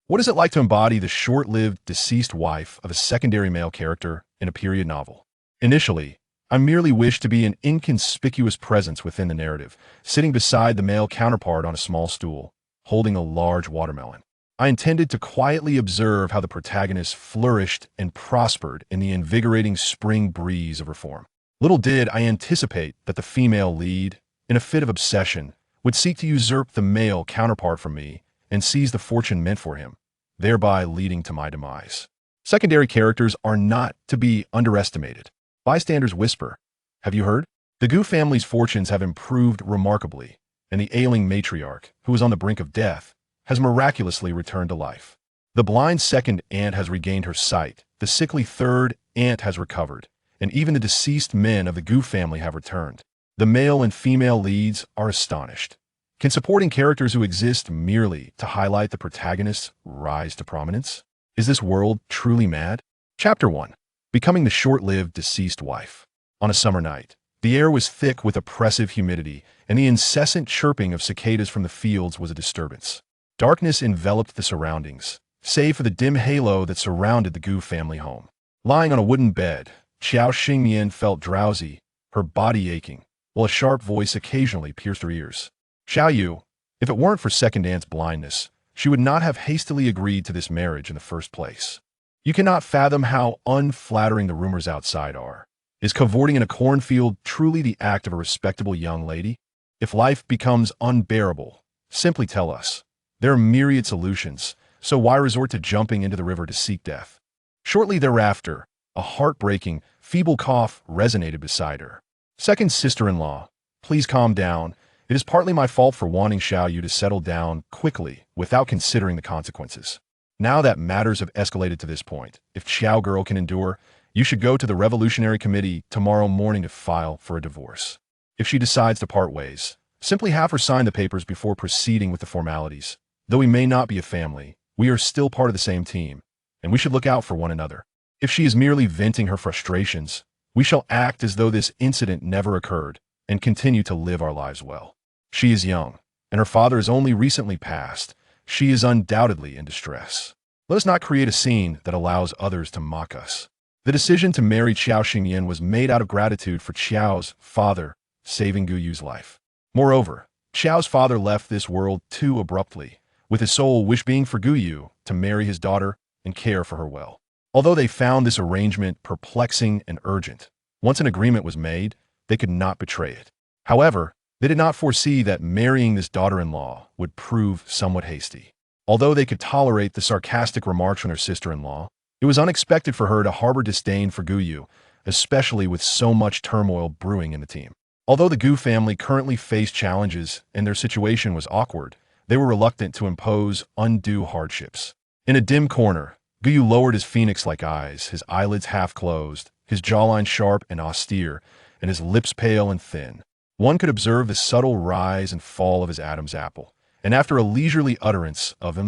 What is it like to embody the short-lived, deceased wife of a secondary male character in a period novel? Initially, I merely wished to be an inconspicuous presence within the narrative, sitting beside the male counterpart on a small stool, holding a large watermelon. I intended to quietly observe how the protagonist flourished and prospered in the invigorating spring breeze of reform. Little did I anticipate that the female lead, in a fit of obsession, would seek to usurp the male counterpart from me and seize the fortune meant for him, thereby leading to my demise. Secondary characters are not to be underestimated. Bystanders whisper, "Have you heard? The Gu family's fortunes have improved remarkably, and the ailing matriarch, who was on the brink of death, has miraculously returned to life. The blind second aunt has regained her sight, the sickly third aunt has recovered, and even the deceased men of the Gu family have returned." The male and female leads are astonished. Can supporting characters who exist merely to highlight the protagonist's rise to prominence? Is this world truly mad? Chapter 1. Becoming the short-lived deceased wife. On a summer night, the air was thick with oppressive humidity, and the incessant chirping of cicadas from the fields was a disturbance. Darkness enveloped the surroundings, save for the dim halo that surrounded the Gu family home. Lying on a wooden bed, Xiao Xingmian felt drowsy, her body aching, while a sharp voice occasionally pierced her ears. Xiao Yu, if it weren't for second aunt's blindness, she would not have hastily agreed to this marriage in the first place. You cannot fathom how unflattering the rumors outside are. Is cavorting in a cornfield truly the act of a respectable young lady? If life becomes unbearable, simply tell us. There are myriad solutions, so why resort to jumping into the river to seek death? Shortly thereafter, a heartbreaking, feeble cough resonated beside her. Second sister-in-law, please calm down. It is partly my fault for wanting Xiao Yu to settle down quickly without considering the consequences. Now that matters have escalated to this point, if Xiao girl can endure, you should go to the Revolutionary Committee tomorrow morning to file for a divorce. If she decides to part ways, simply have her sign the papers before proceeding with the formalities. Though we may not be a family, we are still part of the same team, and we should look out for one another. If she is merely venting her frustrations, we shall act as though this incident never occurred and continue to live our lives well. She is young, and her father has only recently passed. She is undoubtedly in distress. Let us not create a scene that allows others to mock us. The decision to marry Xiao Xingyan was made out of gratitude for Xiao's father saving Gu Yu's life. Moreover, Xiao's father left this world too abruptly, with his sole wish being for Gu Yu to marry his daughter and care for her well. Although they found this arrangement perplexing and urgent, once an agreement was made, they could not betray it. However, they did not foresee that marrying this daughter-in-law would prove somewhat hasty. Although they could tolerate the sarcastic remarks from their sister-in-law, it was unexpected for her to harbor disdain for Gu Yu, especially with so much turmoil brewing in the team. Although the Gu family currently faced challenges and their situation was awkward, they were reluctant to impose undue hardships. In a dim corner, Gu Yu lowered his phoenix-like eyes, his eyelids half closed, his jawline sharp and austere, and his lips pale and thin. One could observe the subtle rise and fall of his Adam's apple, and after a leisurely utterance of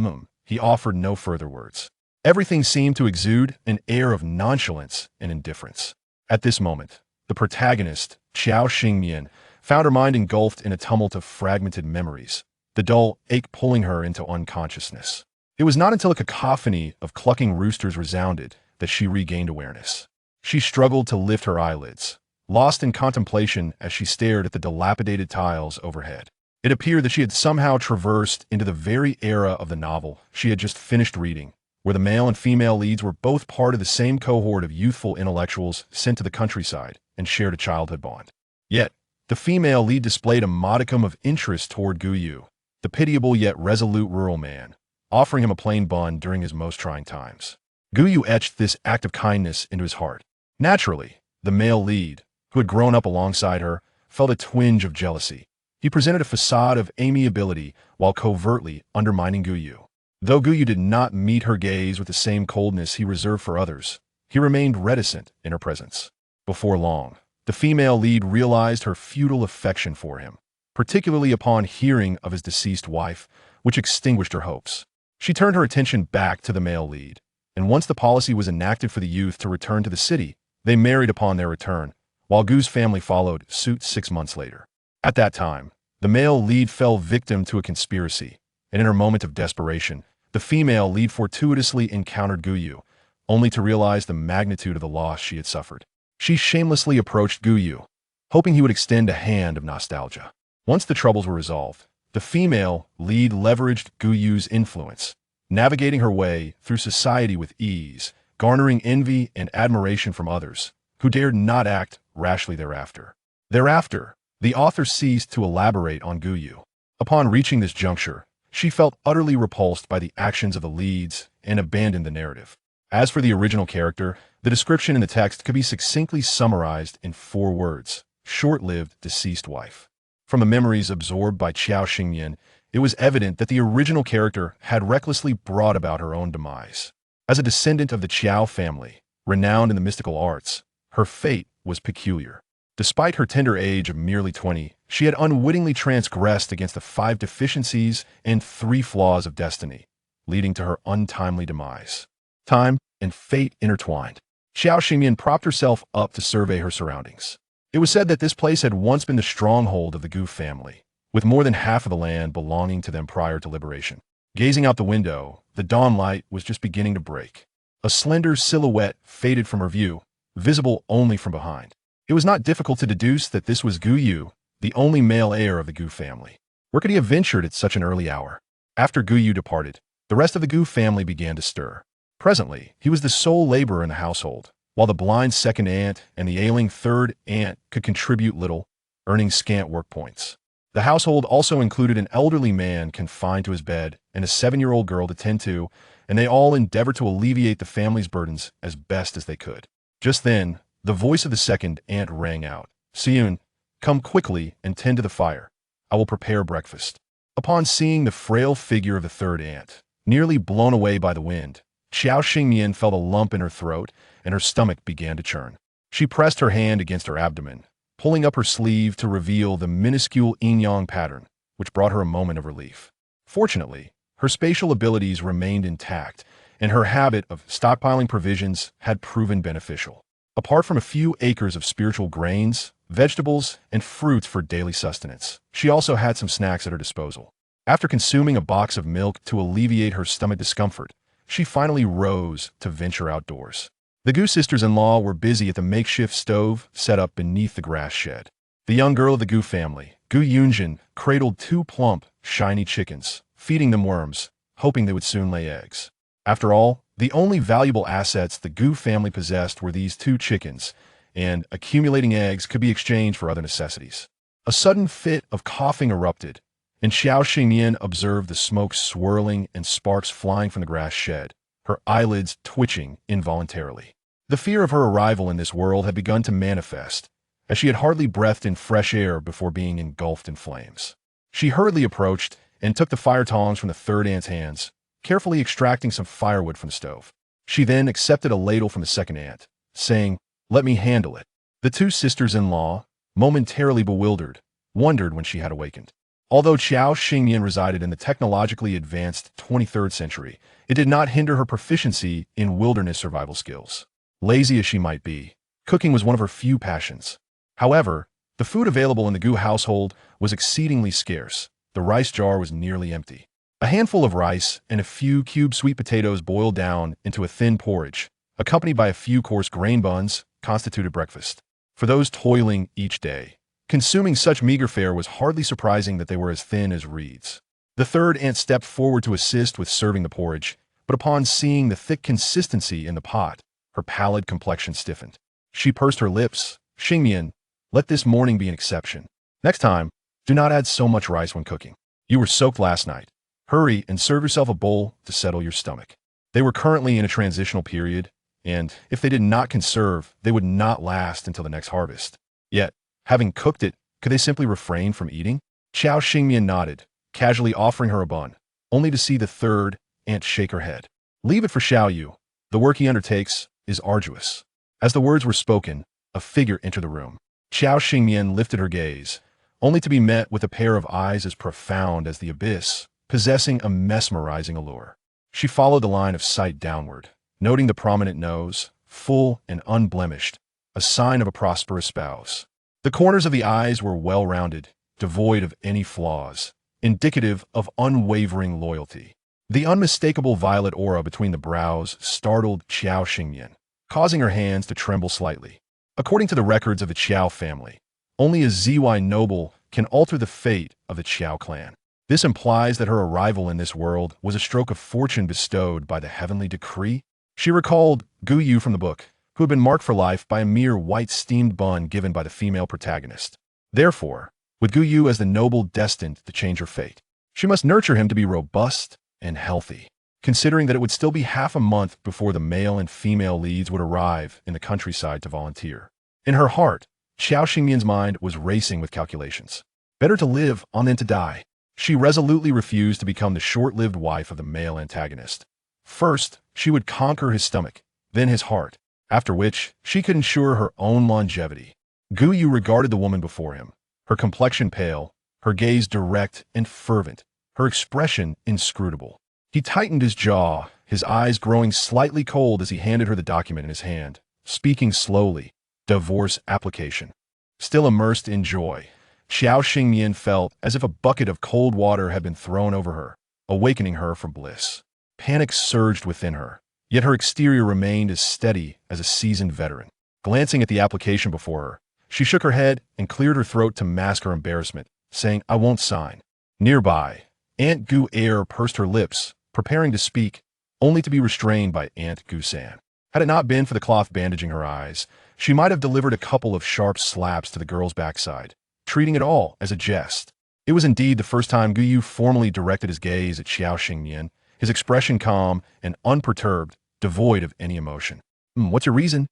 he offered no further words. Everything seemed to exude an air of nonchalance and indifference. At this moment, the protagonist, Xiao Xingmian, found her mind engulfed in a tumult of fragmented memories, the dull ache pulling her into unconsciousness. It was not until a cacophony of clucking roosters resounded that she regained awareness. She struggled to lift her eyelids, lost in contemplation as she stared at the dilapidated tiles overhead. It appeared that she had somehow traversed into the very era of the novel she had just finished reading, where the male and female leads were both part of the same cohort of youthful intellectuals sent to the countryside and shared a childhood bond. Yet, the female lead displayed a modicum of interest toward Gu Yu, the pitiable yet resolute rural man, offering him a plain bun during his most trying times. Gu Yu etched this act of kindness into his heart. Naturally, the male lead, who had grown up alongside her, felt a twinge of jealousy. He presented a facade of amiability while covertly undermining Gu Yu. Though Gu Yu did not meet her gaze with the same coldness he reserved for others, he remained reticent in her presence. Before long, the female lead realized her futile affection for him, particularly upon hearing of his deceased wife, which extinguished her hopes. She turned her attention back to the male lead, and once the policy was enacted for the youth to return to the city, they married upon their return, while Gu's family followed suit 6 months later. At that time, the male lead fell victim to a conspiracy, and in her moment of desperation, The female lead fortuitously encountered Guyu, only to realize the magnitude of the loss she had suffered. She shamelessly approached Guyu, hoping he would extend a hand of nostalgia. Once the troubles were resolved, the female lead leveraged Guyu's influence, navigating her way through society with ease, garnering envy and admiration from others, who dared not act rashly thereafter. Thereafter, the author ceased to elaborate on Guyu. Upon reaching this juncture, she felt utterly repulsed by the actions of the leads and abandoned the narrative. As for the original character, the description in the text could be succinctly summarized in 4 words: short-lived deceased wife. From the memories absorbed by Qiao Xingyan, it was evident that the original character had recklessly brought about her own demise. As a descendant of the Qiao family, renowned in the mystical arts, her fate was peculiar. Despite her tender age of merely 20, she had unwittingly transgressed against the 5 deficiencies and 3 flaws of destiny, leading to her untimely demise. Time and fate intertwined. Qiao Xingyan propped herself up to survey her surroundings. It was said that this place had once been the stronghold of the Gu family, with more than half of the land belonging to them prior to liberation. Gazing out the window, the dawn light was just beginning to break. A slender silhouette faded from her view, visible only from behind. It was not difficult to deduce that this was Guyu, the only male heir of the Gu family. Where could he have ventured at such an early hour? After Guyu departed, the rest of the Gu family began to stir. Presently, he was the sole laborer in the household, while the blind second aunt and the ailing third aunt could contribute little, earning scant work points. The household also included an elderly man confined to his bed and a 7-year-old girl to tend to, and they all endeavored to alleviate the family's burdens as best as they could. Just then, the voice of the second aunt rang out. "Siyun, come quickly and tend to the fire. I will prepare breakfast." Upon seeing the frail figure of the third aunt, nearly blown away by the wind, Qiao Xingyan felt a lump in her throat and her stomach began to churn. She pressed her hand against her abdomen, pulling up her sleeve to reveal the minuscule yin-yang pattern, which brought her a moment of relief. Fortunately, her spatial abilities remained intact, and her habit of stockpiling provisions had proven beneficial. Apart from a few acres of spiritual grains, vegetables, and fruits for daily sustenance, she also had some snacks at her disposal. After consuming a box of milk to alleviate her stomach discomfort, she finally rose to venture outdoors. The Gu sisters-in-law were busy at the makeshift stove set up beneath the grass shed. The young girl of the Gu family, Gu Yunjin, cradled 2 plump, shiny chickens, feeding them worms, hoping they would soon lay eggs. After all, the only valuable assets the Gu family possessed were these 2 chickens, and accumulating eggs could be exchanged for other necessities. A sudden fit of coughing erupted, and Qiao Xingyan observed the smoke swirling and sparks flying from the grass shed, her eyelids twitching involuntarily. The fear of her arrival in this world had begun to manifest, as she had hardly breathed in fresh air before being engulfed in flames. She hurriedly approached and took the fire tongs from the third aunt's hands, carefully extracting some firewood from the stove. She then accepted a ladle from the second aunt, saying, "Let me handle it." The 2 sisters-in-law, momentarily bewildered, wondered when she had awakened. Although Qiao Xingyan resided in the technologically advanced 23rd century, it did not hinder her proficiency in wilderness survival skills. Lazy as she might be, cooking was one of her few passions. However, the food available in the Gu household was exceedingly scarce. The rice jar was nearly empty. A handful of rice and a few cubed sweet potatoes boiled down into a thin porridge, accompanied by a few coarse grain buns, constituted breakfast. For those toiling each day, consuming such meager fare was hardly surprising that they were as thin as reeds. The third aunt stepped forward to assist with serving the porridge, but upon seeing the thick consistency in the pot, her pallid complexion stiffened. She pursed her lips. "Xingyan, let this morning be an exception. Next time, do not add so much rice when cooking. You were soaked last night. Hurry and serve yourself a bowl to settle your stomach." They were currently in a transitional period, and if they did not conserve, they would not last until the next harvest. Yet, having cooked it, could they simply refrain from eating? Qiao Xingyan nodded, casually offering her a bun, only to see the third aunt shake her head. "Leave it for Xiao Yu. The work he undertakes is arduous." As the words were spoken, a figure entered the room. Qiao Xingyan lifted her gaze, only to be met with a pair of eyes as profound as the abyss, possessing a mesmerizing allure. She followed the line of sight downward, noting the prominent nose, full and unblemished, a sign of a prosperous spouse. The corners of the eyes were well-rounded, devoid of any flaws, indicative of unwavering loyalty. The unmistakable violet aura between the brows startled Qiao Xingyan, causing her hands to tremble slightly. According to the records of the Qiao family, only a ZY noble can alter the fate of the Qiao clan. This implies that her arrival in this world was a stroke of fortune bestowed by the heavenly decree. She recalled Gu Yu from the book, who had been marked for life by a mere white steamed bun given by the female protagonist. Therefore, with Gu Yu as the noble destined to change her fate, she must nurture him to be robust and healthy, considering that it would still be half a month before the male and female leads would arrive in the countryside to volunteer. In her heart, Qiao Xingyan's mind was racing with calculations. Better to live on than to die. She resolutely refused to become the short-lived wife of the male antagonist. First, she would conquer his stomach, then his heart, after which she could ensure her own longevity. Gu Yu regarded the woman before him, her complexion pale, her gaze direct and fervent, her expression inscrutable. He tightened his jaw, his eyes growing slightly cold as he handed her the document in his hand, speaking slowly. Divorce application. Still immersed in joy, Qiao Xingyan felt as if a bucket of cold water had been thrown over her, awakening her from bliss. Panic surged within her, yet her exterior remained as steady as a seasoned veteran. Glancing at the application before her, she shook her head and cleared her throat to mask her embarrassment, saying, "I won't sign." Nearby, Aunt Gu Air pursed her lips, preparing to speak, only to be restrained by Aunt Gu San. Had it not been for the cloth bandaging her eyes, she might have delivered a couple of sharp slaps to the girl's backside, treating it all as a jest. It was indeed the first time Gu Yu formally directed his gaze at Qiao Xingyan, his expression calm and unperturbed, devoid of any emotion. What's your reason?"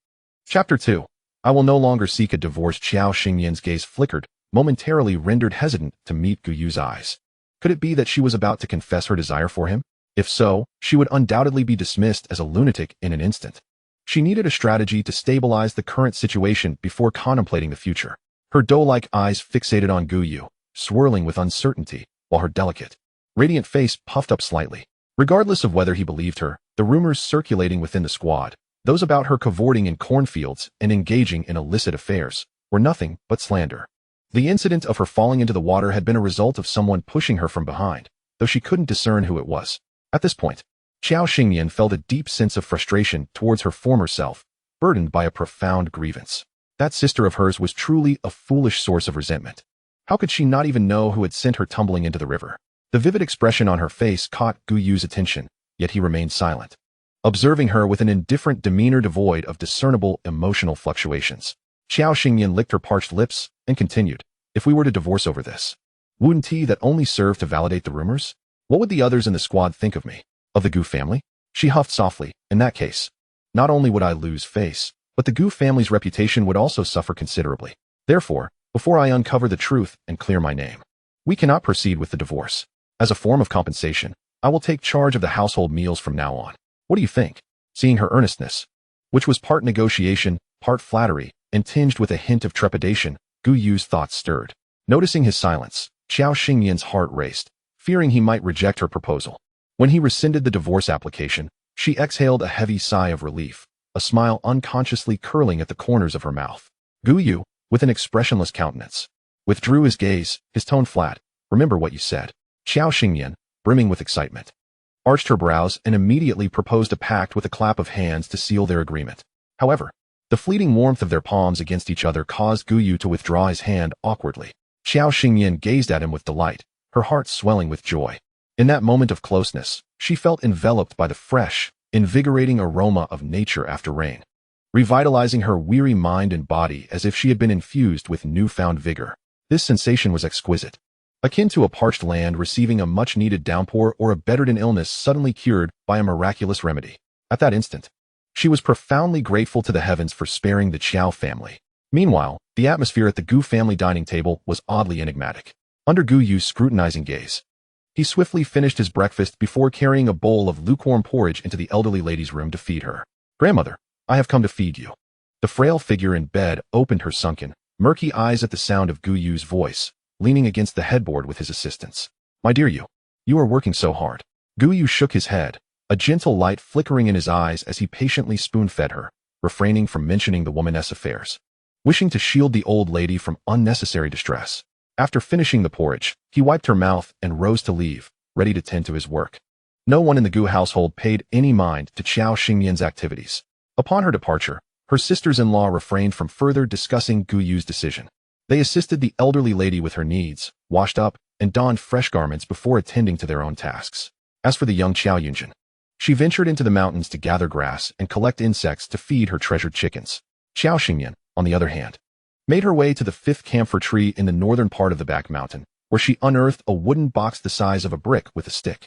Chapter 2. I will no longer seek a divorce. Qiao Xingyan's gaze flickered, momentarily rendered hesitant to meet Gu Yu's eyes. Could it be that she was about to confess her desire for him? If so, she would undoubtedly be dismissed as a lunatic in an instant. She needed a strategy to stabilize the current situation before contemplating the future. Her doe-like eyes fixated on Gu Yu, swirling with uncertainty, while her delicate, radiant face puffed up slightly. Regardless of whether he believed her, the rumors circulating within the squad, those about her cavorting in cornfields and engaging in illicit affairs, were nothing but slander. The incident of her falling into the water had been a result of someone pushing her from behind, though she couldn't discern who it was. At this point, Qiao Xingyan felt a deep sense of frustration towards her former self, burdened by a profound grievance. That sister of hers was truly a foolish source of resentment. How could she not even know who had sent her tumbling into the river? The vivid expression on her face caught Gu Yu's attention, yet he remained silent, observing her with an indifferent demeanor devoid of discernible emotional fluctuations. Qiao Xingyan licked her parched lips and continued, "If we were to divorce over this, wouldn't that only serve to validate the rumors? What would the others in the squad think of me? Of the Gu family?" She huffed softly. "In that case, not only would I lose face, but the Gu family's reputation would also suffer considerably. Therefore, before I uncover the truth and clear my name, we cannot proceed with the divorce. As a form of compensation, I will take charge of the household meals from now on. What do you think?" Seeing her earnestness, which was part negotiation, part flattery, and tinged with a hint of trepidation, Gu Yu's thoughts stirred. Noticing his silence, Qiao Xingyan's heart raced, fearing he might reject her proposal. When he rescinded the divorce application, she exhaled a heavy sigh of relief, a smile unconsciously curling at the corners of her mouth. Gu Yu, with an expressionless countenance, withdrew his gaze, his tone flat. "Remember what you said." Qiao Xingyan, brimming with excitement, arched her brows and immediately proposed a pact with a clap of hands to seal their agreement. However, the fleeting warmth of their palms against each other caused Gu Yu to withdraw his hand awkwardly. Qiao Xingyan gazed at him with delight, her heart swelling with joy. In that moment of closeness, she felt enveloped by the fresh, invigorating aroma of nature after rain, revitalizing her weary mind and body as if she had been infused with newfound vigor. This sensation was exquisite, akin to a parched land receiving a much-needed downpour or a bedridden illness suddenly cured by a miraculous remedy. At that instant, she was profoundly grateful to the heavens for sparing the Qiao family. Meanwhile, the atmosphere at the Gu family dining table was oddly enigmatic. Under Gu Yu's scrutinizing gaze, he swiftly finished his breakfast before carrying a bowl of lukewarm porridge into the elderly lady's room to feed her. "Grandmother, I have come to feed you." The frail figure in bed opened her sunken, murky eyes at the sound of Gu Yu's voice, leaning against the headboard with his assistants. "My dear you are working so hard." Gu Yu shook his head, a gentle light flickering in his eyes as he patiently spoon-fed her, refraining from mentioning the womaness affairs, wishing to shield the old lady from unnecessary distress. After finishing the porridge, he wiped her mouth and rose to leave, ready to tend to his work. No one in the Gu household paid any mind to Qiao Xingyan's activities. Upon her departure, her sisters-in-law refrained from further discussing Gu Yu's decision. They assisted the elderly lady with her needs, washed up, and donned fresh garments before attending to their own tasks. As for the young Qiao Yunjin, she ventured into the mountains to gather grass and collect insects to feed her treasured chickens. Qiao Xingyan, on the other hand, made her way to the 5th camphor tree in the northern part of the back mountain, where she unearthed a wooden box the size of a brick with a stick.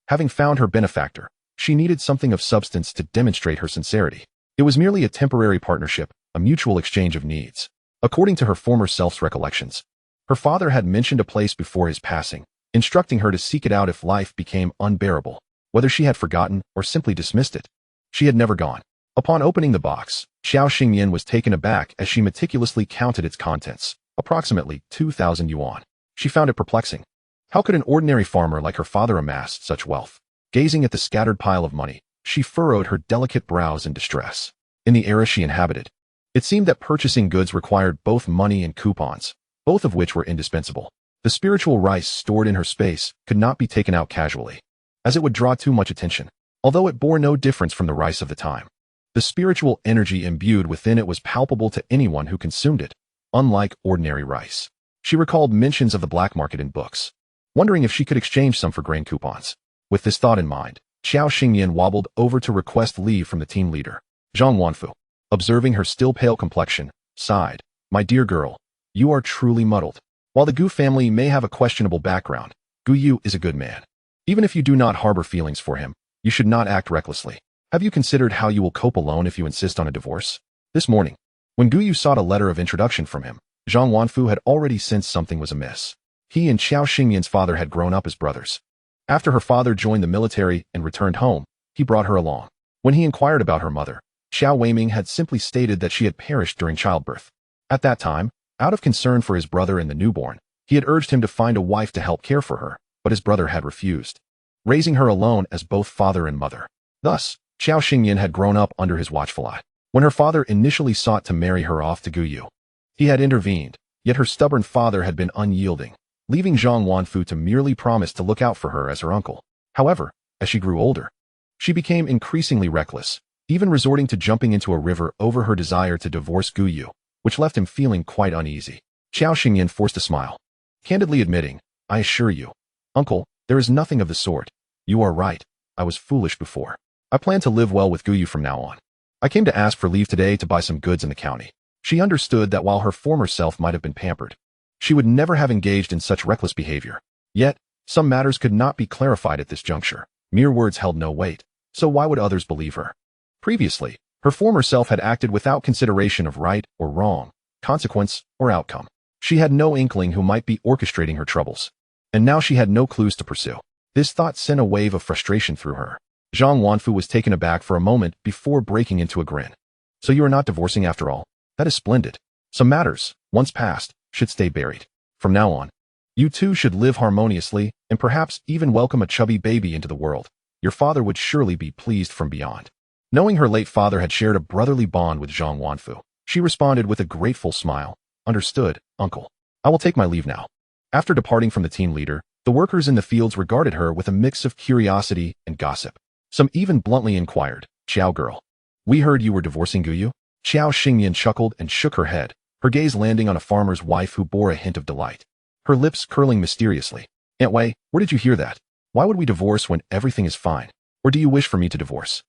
Having found her benefactor, she needed something of substance to demonstrate her sincerity. It was merely a temporary partnership, a mutual exchange of needs. According to her former self's recollections, her father had mentioned a place before his passing, instructing her to seek it out if life became unbearable. Whether she had forgotten or simply dismissed it, she had never gone. Upon opening the box, Qiao Xingyan was taken aback as she meticulously counted its contents, approximately 2,000 yuan. She found it perplexing. How could an ordinary farmer like her father amass such wealth? Gazing at the scattered pile of money, she furrowed her delicate brows in distress. In the era she inhabited, it seemed that purchasing goods required both money and coupons, both of which were indispensable. The spiritual rice stored in her space could not be taken out casually, as it would draw too much attention, although it bore no difference from the rice of the time. The spiritual energy imbued within it was palpable to anyone who consumed it, unlike ordinary rice. She recalled mentions of the black market in books, wondering if she could exchange some for grain coupons. With this thought in mind, Qiao Xingyan wobbled over to request leave from the team leader. Zhang Wanfu, observing her still pale complexion, sighed, "My dear girl, you are truly muddled. While the Gu family may have a questionable background, Gu Yu is a good man. Even if you do not harbor feelings for him, you should not act recklessly. Have you considered how you will cope alone if you insist on a divorce?" This morning, when Gu Yu sought a letter of introduction from him, Zhang Wanfu had already sensed something was amiss. He and Qiao Xingyan's father had grown up as brothers. After her father joined the military and returned home, he brought her along. When he inquired about her mother, Xiao Weiming had simply stated that she had perished during childbirth. At that time, out of concern for his brother and the newborn, he had urged him to find a wife to help care for her, but his brother had refused, raising her alone as both father and mother. Thus, Qiao Xingyan had grown up under his watchful eye. When her father initially sought to marry her off to Gu Yu, he had intervened, yet her stubborn father had been unyielding, leaving Zhang Wanfu to merely promise to look out for her as her uncle. However, as she grew older, she became increasingly reckless, even resorting to jumping into a river over her desire to divorce Gu Yu, which left him feeling quite uneasy. Qiao Xingyan forced a smile, candidly admitting, "I assure you, uncle, there is nothing of the sort. You are right. I was foolish before. I plan to live well with Gu Yu from now on. I came to ask for leave today to buy some goods in the county." She understood that while her former self might have been pampered, she would never have engaged in such reckless behavior. Yet, some matters could not be clarified at this juncture. Mere words held no weight, so why would others believe her? Previously, her former self had acted without consideration of right or wrong, consequence or outcome. She had no inkling who might be orchestrating her troubles, and now she had no clues to pursue. This thought sent a wave of frustration through her. Zhang Wanfu was taken aback for a moment before breaking into a grin. "So you are not divorcing after all? That is splendid. Some matters, once past, should stay buried. From now on, you two should live harmoniously and perhaps even welcome a chubby baby into the world. Your father would surely be pleased from beyond." Knowing her late father had shared a brotherly bond with Zhang Wanfu, she responded with a grateful smile, "Understood, uncle. I will take my leave now." After departing from the team leader, the workers in the fields regarded her with a mix of curiosity and gossip. Some even bluntly inquired, "Qiao girl, we heard you were divorcing Gu Yu?" Qiao Xingyan chuckled and shook her head, her gaze landing on a farmer's wife who bore a hint of delight, her lips curling mysteriously. "Aunt Wei, where did you hear that? Why would we divorce when everything is fine? Or do you wish for me to divorce?"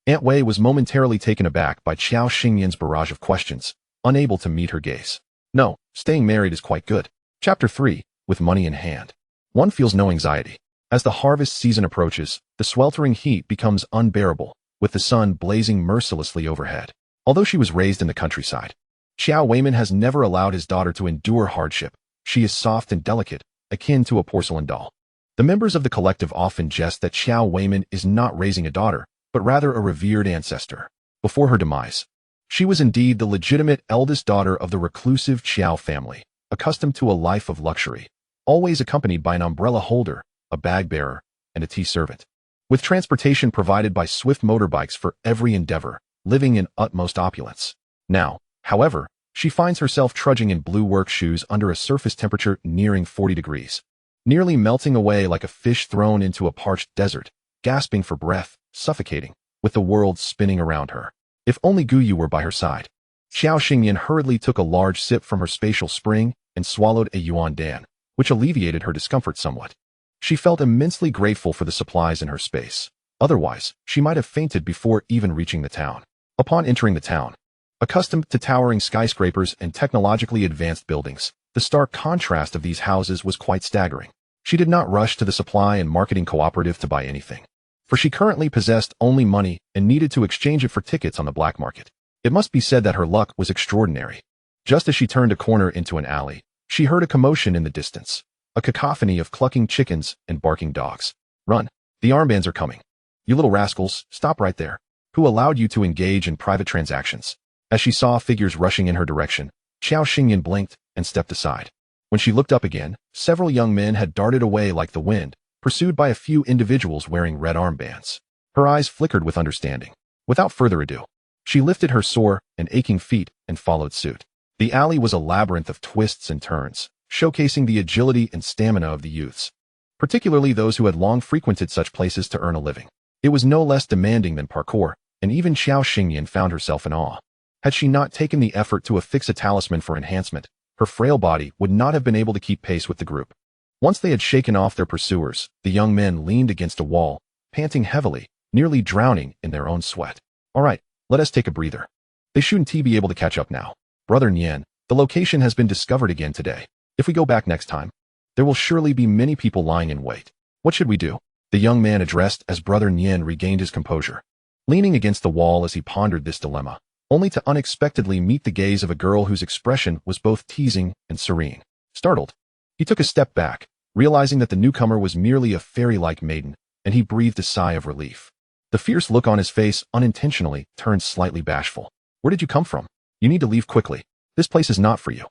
Aunt Wei was momentarily taken aback by Qiao Xingyan's barrage of questions, unable to meet her gaze. "No, staying married is quite good." Chapter 3, With Money in Hand. One feels no anxiety. As the harvest season approaches, the sweltering heat becomes unbearable, with the sun blazing mercilessly overhead. Although she was raised in the countryside, Xiao Weiman has never allowed his daughter to endure hardship. She is soft and delicate, akin to a porcelain doll. The members of the collective often jest that Xiao Weiman is not raising a daughter, but rather a revered ancestor. Before her demise, she was indeed the legitimate eldest daughter of the reclusive Qiao family, accustomed to a life of luxury, always accompanied by an umbrella holder, a bag bearer, and a tea servant. With transportation provided by swift motorbikes for every endeavor, living in utmost opulence. Now, however, she finds herself trudging in blue work shoes under a surface temperature nearing 40 degrees. Nearly melting away like a fish thrown into a parched desert, gasping for breath, suffocating, with the world spinning around her. If only Gu Yu were by her side. Xiao Xingyan hurriedly took a large sip from her spatial spring and swallowed a yuan dan, which alleviated her discomfort somewhat. She felt immensely grateful for the supplies in her space. Otherwise, she might have fainted before even reaching the town. Upon entering the town, accustomed to towering skyscrapers and technologically advanced buildings, the stark contrast of these houses was quite staggering. She did not rush to the supply and marketing cooperative to buy anything, for she currently possessed only money and needed to exchange it for tickets on the black market. It must be said that her luck was extraordinary. Just as she turned a corner into an alley, she heard a commotion in the distance, a cacophony of clucking chickens and barking dogs. Run! The armbands are coming. You little rascals, stop right there. Who allowed you to engage in private transactions? As she saw figures rushing in her direction, Xiao Xingyan blinked and stepped aside. When she looked up again, several young men had darted away like the wind, pursued by a few individuals wearing red armbands. Her eyes flickered with understanding. Without further ado, she lifted her sore and aching feet and followed suit. The alley was a labyrinth of twists and turns, showcasing the agility and stamina of the youths, particularly those who had long frequented such places to earn a living. It was no less demanding than parkour, and even Xiao Xingyan found herself in awe. Had she not taken the effort to affix a talisman for enhancement, her frail body would not have been able to keep pace with the group. Once they had shaken off their pursuers, the young men leaned against a wall, panting heavily, nearly drowning in their own sweat. All right, let us take a breather. They shouldn't be able to catch up now. Brother Nian, the location has been discovered again today. If we go back next time, there will surely be many people lying in wait. What should we do? The young man addressed as Brother Nian regained his composure. Leaning against the wall as he pondered this dilemma, only to unexpectedly meet the gaze of a girl whose expression was both teasing and serene. Startled, he took a step back, realizing that the newcomer was merely a fairy-like maiden, and he breathed a sigh of relief. The fierce look on his face unintentionally turned slightly bashful. Where did you come from? You need to leave quickly. This place is not for you.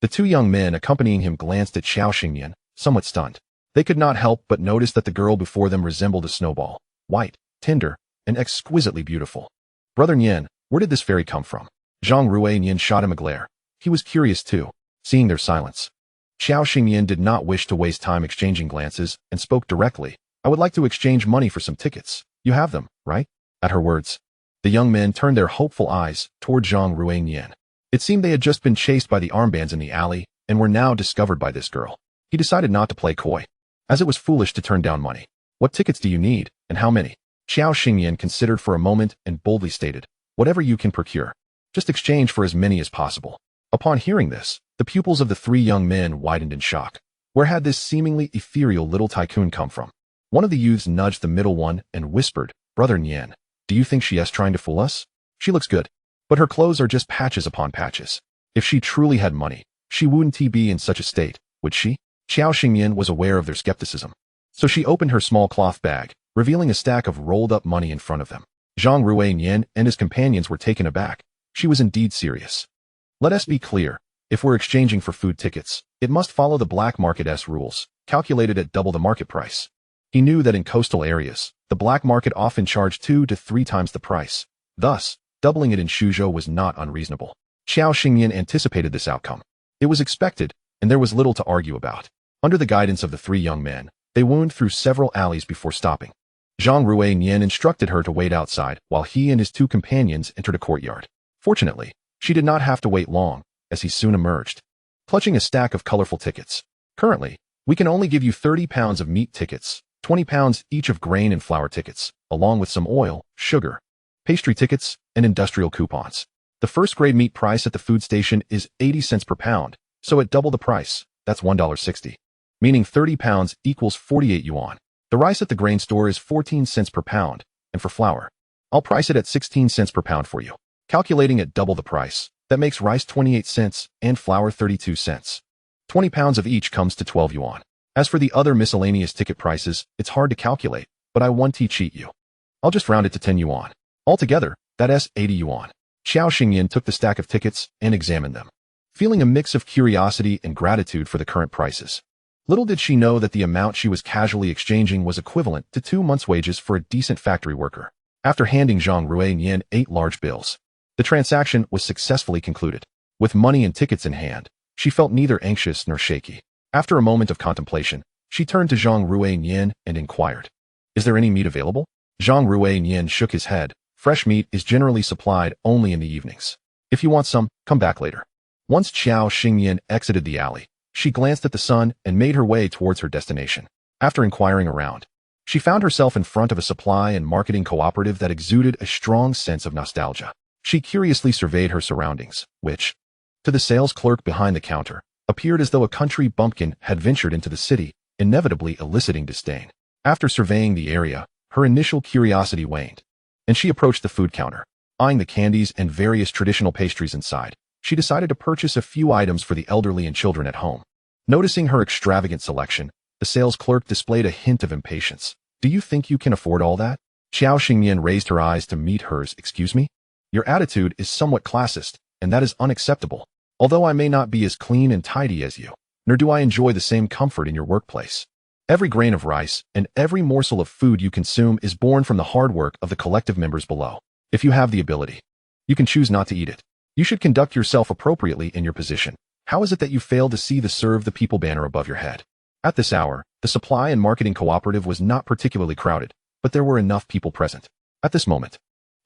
The two young men accompanying him glanced at Xiao Xingyan, somewhat stunned. They could not help but notice that the girl before them resembled a snowball, white, tender, and exquisitely beautiful. Brother Nian, where did this fairy come from? Zhang Rui Nian shot him a glare. He was curious too, seeing their silence. Xiao Xingyan did not wish to waste time exchanging glances and spoke directly. I would like to exchange money for some tickets. You have them, right? At her words, the young men turned their hopeful eyes toward Zhang Rui Nian. It seemed they had just been chased by the armbands in the alley and were now discovered by this girl. He decided not to play coy, as it was foolish to turn down money. What tickets do you need, and how many? Xiao Xingyan considered for a moment and boldly stated, whatever you can procure. Just exchange for as many as possible. Upon hearing this, the pupils of the three young men widened in shock. Where had this seemingly ethereal little tycoon come from? One of the youths nudged the middle one and whispered, Brother Nian, do you think she is trying to fool us? She looks good, but her clothes are just patches upon patches. If she truly had money, she wouldn't be in such a state, would she? Xiao Xingyan was aware of their skepticism, so she opened her small cloth bag, revealing a stack of rolled-up money in front of them. Zhang Rui Nian and his companions were taken aback. She was indeed serious. Let us be clear, if we're exchanging for food tickets, it must follow the black market rules, calculated at double the market price. He knew that in coastal areas, the black market often charged 2 to 3 times the price. Thus, doubling it in Suzhou was not unreasonable. Xiao Xingyan anticipated this outcome. It was expected, and there was little to argue about. Under the guidance of the three young men, they wound through several alleys before stopping. Zhang Rui Nian instructed her to wait outside while he and his two companions entered a courtyard. Fortunately, she did not have to wait long, as he soon emerged, clutching a stack of colorful tickets. Currently, we can only give you 30 pounds of meat tickets, 20 pounds each of grain and flour tickets, along with some oil, sugar, pastry tickets, and industrial coupons. The first-grade meat price at the food station is 80 cents per pound, so at double the price, that's $1.60. Meaning 30 pounds equals 48 yuan. The rice at the grain store is 14 cents per pound, and for flour, I'll price it at 16 cents per pound for you. Calculating at double the price, that makes rice 28 cents and flour 32 cents. 20 pounds of each comes to 12 yuan. As for the other miscellaneous ticket prices, it's hard to calculate, but I won't cheat you. I'll just round it to 10 yuan. Altogether, that's 80 yuan. Xiao Xingyan took the stack of tickets and examined them, feeling a mix of curiosity and gratitude for the current prices. Little did she know that the amount she was casually exchanging was equivalent to 2 months' wages for a decent factory worker. After handing Zhang Rui Nian 8 large bills, the transaction was successfully concluded. With money and tickets in hand, she felt neither anxious nor shaky. After a moment of contemplation, she turned to Zhang Rui Nian and inquired, Is there any meat available? Zhang Rui Nian shook his head. Fresh meat is generally supplied only in the evenings. If you want some, come back later. Once Qiao Xingyan exited the alley, she glanced at the sun and made her way towards her destination. After inquiring around, she found herself in front of a supply and marketing cooperative that exuded a strong sense of nostalgia. She curiously surveyed her surroundings, which, to the sales clerk behind the counter, appeared as though a country bumpkin had ventured into the city, inevitably eliciting disdain. After surveying the area, her initial curiosity waned, and she approached the food counter. Eyeing the candies and various traditional pastries inside, she decided to purchase a few items for the elderly and children at home. Noticing her extravagant selection, the sales clerk displayed a hint of impatience. Do you think you can afford all that? Qiao Xingyan raised her eyes to meet hers. Excuse me? Your attitude is somewhat classist, and that is unacceptable. Although I may not be as clean and tidy as you, nor do I enjoy the same comfort in your workplace. Every grain of rice and every morsel of food you consume is born from the hard work of the collective members below. If you have the ability, you can choose not to eat it. You should conduct yourself appropriately in your position. How is it that you fail to see the Serve the People banner above your head? At this hour, the supply and marketing cooperative was not particularly crowded, but there were enough people present. At this moment,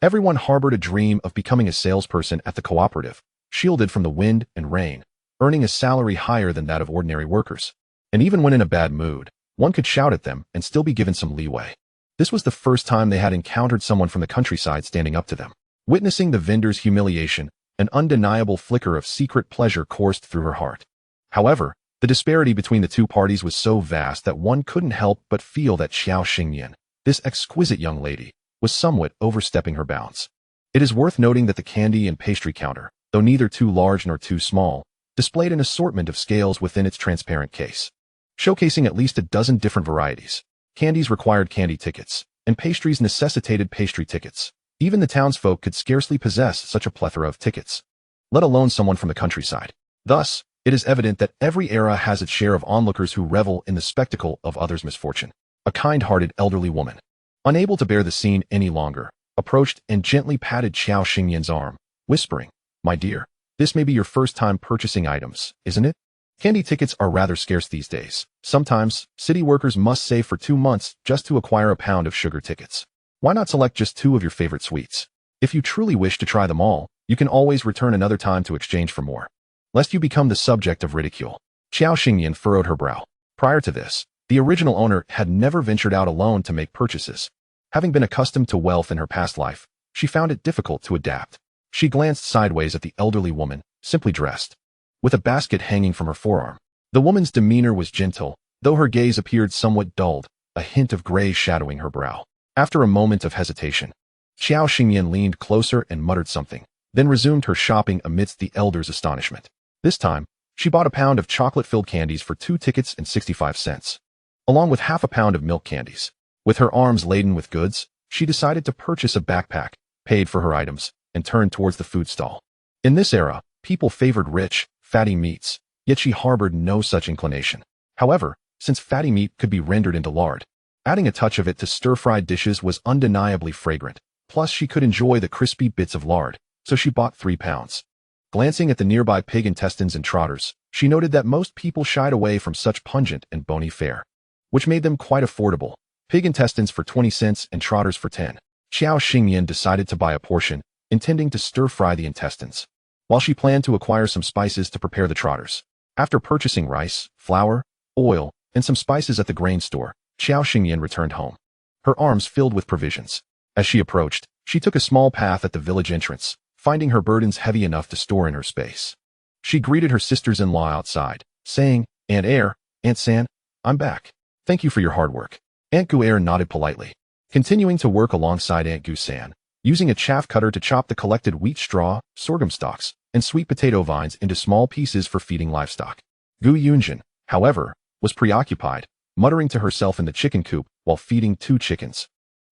everyone harbored a dream of becoming a salesperson at the cooperative, shielded from the wind and rain, earning a salary higher than that of ordinary workers. And even when in a bad mood, one could shout at them and still be given some leeway. This was the first time they had encountered someone from the countryside standing up to them. Witnessing the vendor's humiliation, an undeniable flicker of secret pleasure coursed through her heart. However, the disparity between the two parties was so vast that one couldn't help but feel that Qiao Xingyan, this exquisite young lady, was somewhat overstepping her bounds. It is worth noting that the candy and pastry counter, though neither too large nor too small, displayed an assortment of scales within its transparent case, showcasing at least a dozen different varieties. Candies required candy tickets, and pastries necessitated pastry tickets. Even the townsfolk could scarcely possess such a plethora of tickets, let alone someone from the countryside. Thus, it is evident that every era has its share of onlookers who revel in the spectacle of others' misfortune. A kind-hearted elderly woman, unable to bear the scene any longer, approached and gently patted Qiao Xingyan's arm, whispering, "My dear, this may be your first time purchasing items, isn't it? Candy tickets are rather scarce these days. Sometimes, city workers must save for 2 months just to acquire a pound of sugar tickets. Why not select just 2 of your favorite sweets? If you truly wish to try them all, you can always return another time to exchange for more, lest you become the subject of ridicule." Qiao Xingyan furrowed her brow. Prior to this, the original owner had never ventured out alone to make purchases. Having been accustomed to wealth in her past life, she found it difficult to adapt. She glanced sideways at the elderly woman, simply dressed, with a basket hanging from her forearm. The woman's demeanor was gentle, though her gaze appeared somewhat dulled, a hint of gray shadowing her brow. After a moment of hesitation, Qiao Xingyan leaned closer and muttered something, then resumed her shopping amidst the elder's astonishment. This time, she bought a pound of chocolate-filled candies for 2 tickets and 65 cents, along with half a pound of milk candies. With her arms laden with goods, she decided to purchase a backpack, paid for her items, and turned towards the food stall. In this era, people favored rich, fatty meats, yet she harbored no such inclination. However, since fatty meat could be rendered into lard, adding a touch of it to stir-fried dishes was undeniably fragrant. Plus, she could enjoy the crispy bits of lard, so she bought 3 pounds. Glancing at the nearby pig intestines and trotters, she noted that most people shied away from such pungent and bony fare, which made them quite affordable. Pig intestines for 20 cents and trotters for 10. Qiao Xingyan decided to buy a portion, intending to stir-fry the intestines, while she planned to acquire some spices to prepare the trotters. After purchasing rice, flour, oil, and some spices at the grain store, Qiao Xingyan returned home, her arms filled with provisions. As she approached, she took a small path at the village entrance, finding her burdens heavy enough to store in her space. She greeted her sisters-in-law outside, saying, "Aunt Air, Aunt San, I'm back. Thank you for your hard work." Aunt Gu Air nodded politely, continuing to work alongside Aunt Gu San, using a chaff cutter to chop the collected wheat straw, sorghum stalks, and sweet potato vines into small pieces for feeding livestock. Gu Yunjin, however, was preoccupied, muttering to herself in the chicken coop while feeding 2 chickens,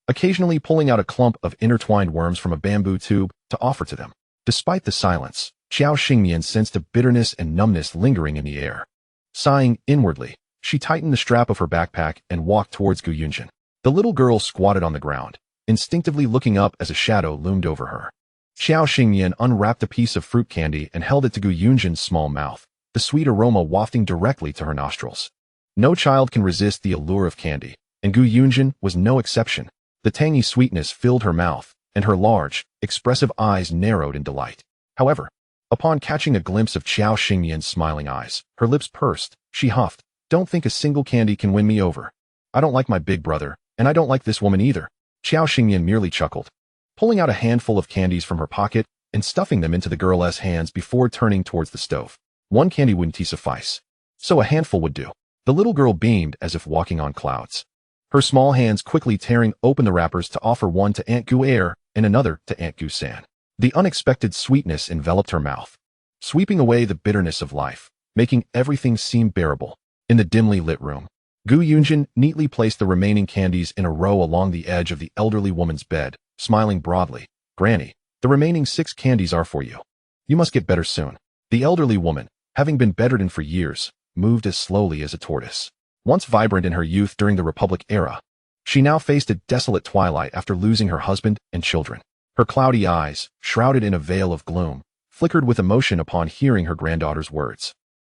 occasionally pulling out a clump of intertwined worms from a bamboo tube to offer to them. Despite the silence, Qiao Xingyan sensed a bitterness and numbness lingering in the air. Sighing inwardly, she tightened the strap of her backpack and walked towards Gu Yunjin. The little girl squatted on the ground, instinctively looking up as a shadow loomed over her. Qiao Xingyan unwrapped a piece of fruit candy and held it to Gu Yunjin's small mouth, the sweet aroma wafting directly to her nostrils. No child can resist the allure of candy, and Gu Yunjin was no exception. The tangy sweetness filled her mouth, and her large, expressive eyes narrowed in delight. However, upon catching a glimpse of Qiao Xingyan's smiling eyes, her lips pursed. She huffed, "Don't think a single candy can win me over. I don't like my big brother, and I don't like this woman either." Qiao Xingyan merely chuckled, pulling out a handful of candies from her pocket and stuffing them into the girl's hands before turning towards the stove. One candy wouldn't suffice, so a handful would do. The little girl beamed as if walking on clouds, her small hands quickly tearing open the wrappers to offer one to Aunt Gu Air and another to Aunt Gu San. The unexpected sweetness enveloped her mouth, sweeping away the bitterness of life, making everything seem bearable. In the dimly lit room, Gu Yunjin neatly placed the remaining candies in a row along the edge of the elderly woman's bed, smiling broadly. "Granny, the remaining 6 candies are for you. You must get better soon." The elderly woman, having been bedridden for years, moved as slowly as a tortoise. Once vibrant in her youth during the Republic era, she now faced a desolate twilight after losing her husband and children. Her cloudy eyes, shrouded in a veil of gloom, flickered with emotion upon hearing her granddaughter's words.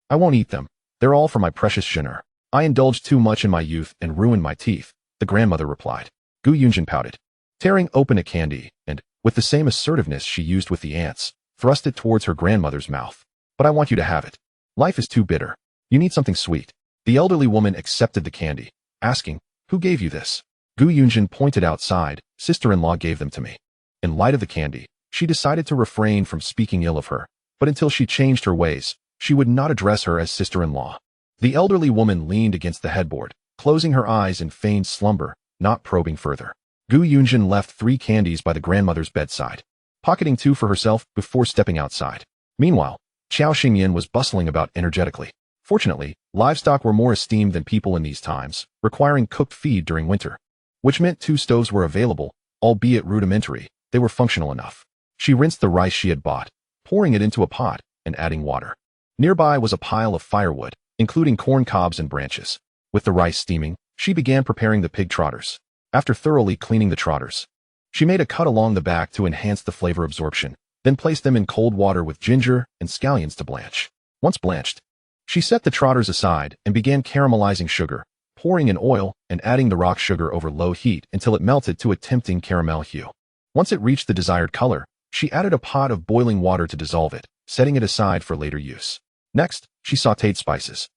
"I won't eat them. They're all for my precious Shinur. I indulged too much in my youth and ruined my teeth," the grandmother replied. Gu Yunjin pouted, tearing open a candy, and, with the same assertiveness she used with the ants, thrust it towards her grandmother's mouth. "But I want you to have it. Life is too bitter. You need something sweet." The elderly woman accepted the candy, asking, "Who gave you this?" Gu Yunjin pointed outside. "Sister-in-law gave them to me." In light of the candy, she decided to refrain from speaking ill of her, but until she changed her ways, she would not address her as sister-in-law. The elderly woman leaned against the headboard, closing her eyes in feigned slumber, not probing further. Gu Yunjin left 3 candies by the grandmother's bedside, pocketing 2 for herself before stepping outside. Meanwhile, Qiao Xingyan was bustling about energetically. Fortunately, livestock were more esteemed than people in these times, requiring cooked feed during winter, which meant 2 stoves were available, albeit rudimentary. They were functional enough. She rinsed the rice she had bought, pouring it into a pot and adding water. Nearby was a pile of firewood, including corn cobs and branches. With the rice steaming, she began preparing the pig trotters. After thoroughly cleaning the trotters, she made a cut along the back to enhance the flavor absorption, then placed them in cold water with ginger and scallions to blanch. Once blanched, she set the trotters aside and began caramelizing sugar, pouring in oil and adding the rock sugar over low heat until it melted to a tempting caramel hue. Once it reached the desired color, she added a pot of boiling water to dissolve it, setting it aside for later use. Next, she sautéed spices.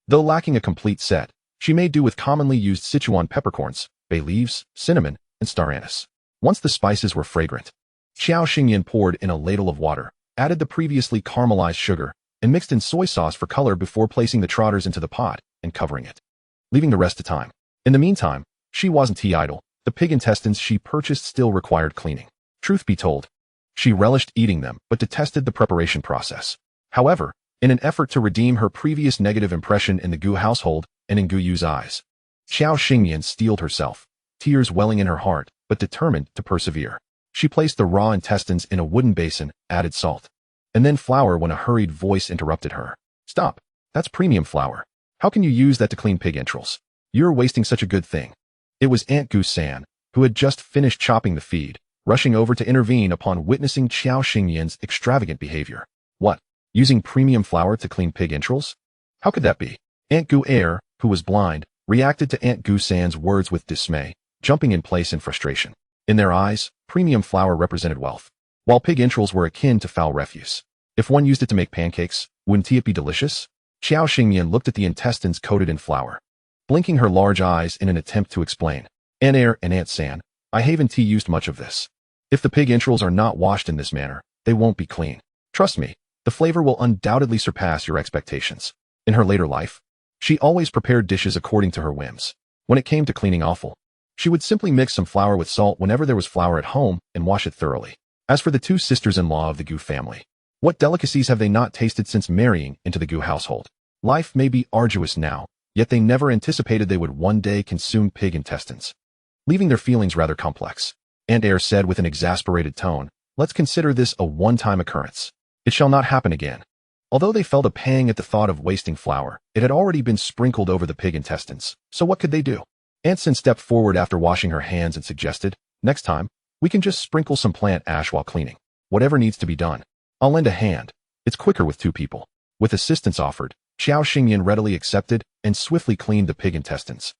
Though lacking a complete set, she made do with commonly used Sichuan peppercorns, bay leaves, cinnamon, and star anise. Once the spices were fragrant, Qiao Xingyan poured in a ladle of water, added the previously caramelized sugar, and mixed in soy sauce for color before placing the trotters into the pot and covering it, leaving the rest to time. In the meantime, she wasn't idle. The pig intestines she purchased still required cleaning. Truth be told, she relished eating them but detested the preparation process. However, in an effort to redeem her previous negative impression in the Gu household and in Gu Yu's eyes, Qiao Xingyan steeled herself, tears welling in her heart, but determined to persevere. She placed the raw intestines in a wooden basin, added salt, and then flour when a hurried voice interrupted her. "Stop. That's premium flour. How can you use that to clean pig entrails? You're wasting such a good thing." It was Aunt Gu San, who had just finished chopping the feed, rushing over to intervene upon witnessing Qiao Xingyan's extravagant behavior. "What? Using premium flour to clean pig entrails? How could that be?" Aunt Gu Air, who was blind, reacted to Aunt Gu San's words with dismay, jumping in place in frustration. In their eyes, premium flour represented wealth, while pig entrails were akin to foul refuse. If one used it to make pancakes, wouldn't it be delicious? Qiao Xingyan looked at the intestines coated in flour, blinking her large eyes in an attempt to explain. "Aunt Air and Aunt San, I haven't used much of this. If the pig entrails are not washed in this manner, they won't be clean. Trust me, the flavor will undoubtedly surpass your expectations." In her later life, she always prepared dishes according to her whims. When it came to cleaning offal, she would simply mix some flour with salt whenever there was flour at home and wash it thoroughly. As for the 2 sisters-in-law of the Gu family, what delicacies have they not tasted since marrying into the Gu household? Life may be arduous now, yet they never anticipated they would one day consume pig intestines, leaving their feelings rather complex. Aunt Air said with an exasperated tone, "Let's consider this a one-time occurrence. It shall not happen again." Although they felt a pang at the thought of wasting flour, it had already been sprinkled over the pig intestines, so what could they do? Aunt Sin stepped forward after washing her hands and suggested, "Next time, we can just sprinkle some plant ash while cleaning. Whatever needs to be done. I'll lend a hand. It's quicker with 2 people." With assistance offered, Qiao Xingyan readily accepted and swiftly cleaned the pig intestines.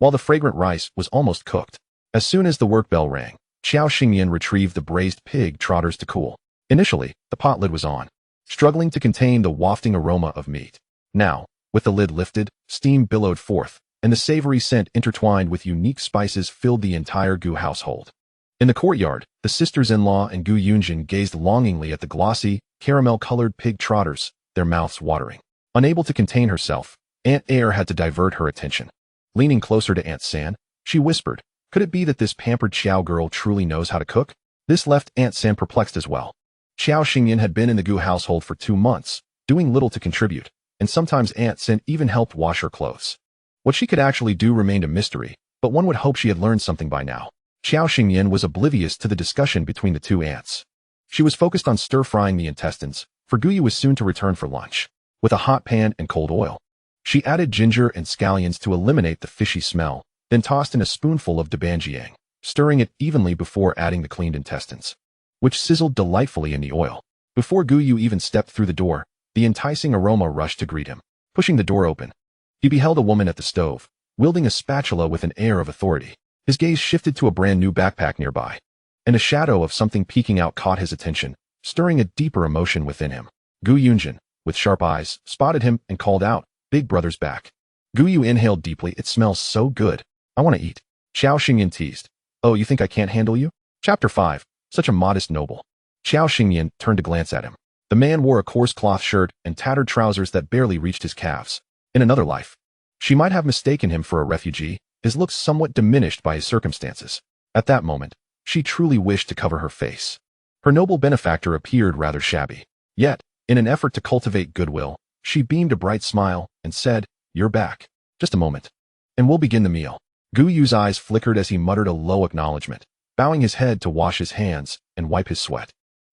while the fragrant rice was almost cooked. As soon as the work bell rang, Xiao Xingyan retrieved the braised pig trotters to cool. Initially, the pot lid was on, struggling to contain the wafting aroma of meat. Now, with the lid lifted, steam billowed forth, and the savory scent intertwined with unique spices filled the entire Gu household. In the courtyard, the sisters-in-law and Gu Yunjin gazed longingly at the glossy, caramel-colored pig trotters, their mouths watering. Unable to contain herself, Aunt Air had to divert her attention. Leaning closer to Aunt San, she whispered, "Could it be that this pampered Xiao girl truly knows how to cook?" This left Aunt San perplexed as well. Xiao Xingyan had been in the Gu household for 2 months, doing little to contribute, and sometimes Aunt San even helped wash her clothes. What she could actually do remained a mystery, but one would hope she had learned something by now. Xiao Xingyan was oblivious to the discussion between the two aunts. She was focused on stir-frying the intestines, for Guyu was soon to return for lunch. With a hot pan and cold oil, she added ginger and scallions to eliminate the fishy smell, then tossed in a spoonful of dabanjiang, stirring it evenly before adding the cleaned intestines, which sizzled delightfully in the oil. Before Guyu even stepped through the door, the enticing aroma rushed to greet him. Pushing the door open, he beheld a woman at the stove, wielding a spatula with an air of authority. His gaze shifted to a brand-new backpack nearby, and a shadow of something peeking out caught his attention, stirring a deeper emotion within him. Gu Yunjin, with sharp eyes, spotted him and called out, "Big brother's back." Guyu inhaled deeply. "It smells so good. I want to eat." Xiao Xingyan teased, "Oh, you think I can't handle you?" Chapter 5. Such a modest noble. Xiao Xingyan turned to glance at him. The man wore a coarse cloth shirt and tattered trousers that barely reached his calves. In another life, she might have mistaken him for a refugee, his looks somewhat diminished by his circumstances. At that moment, she truly wished to cover her face. Her noble benefactor appeared rather shabby. Yet, in an effort to cultivate goodwill, she beamed a bright smile and said, "You're back. Just a moment, and we'll begin the meal." Gu Yu's eyes flickered as he muttered a low acknowledgement, bowing his head to wash his hands and wipe his sweat.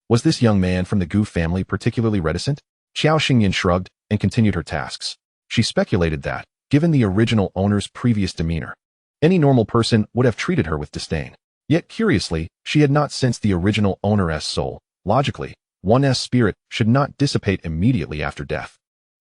Was this young man from the Gu family particularly reticent? Xiao Xingyan shrugged and continued her tasks. She speculated that, given the original owner's previous demeanor, any normal person would have treated her with disdain. Yet curiously, she had not sensed the original owner's soul. Logically, one's spirit should not dissipate immediately after death.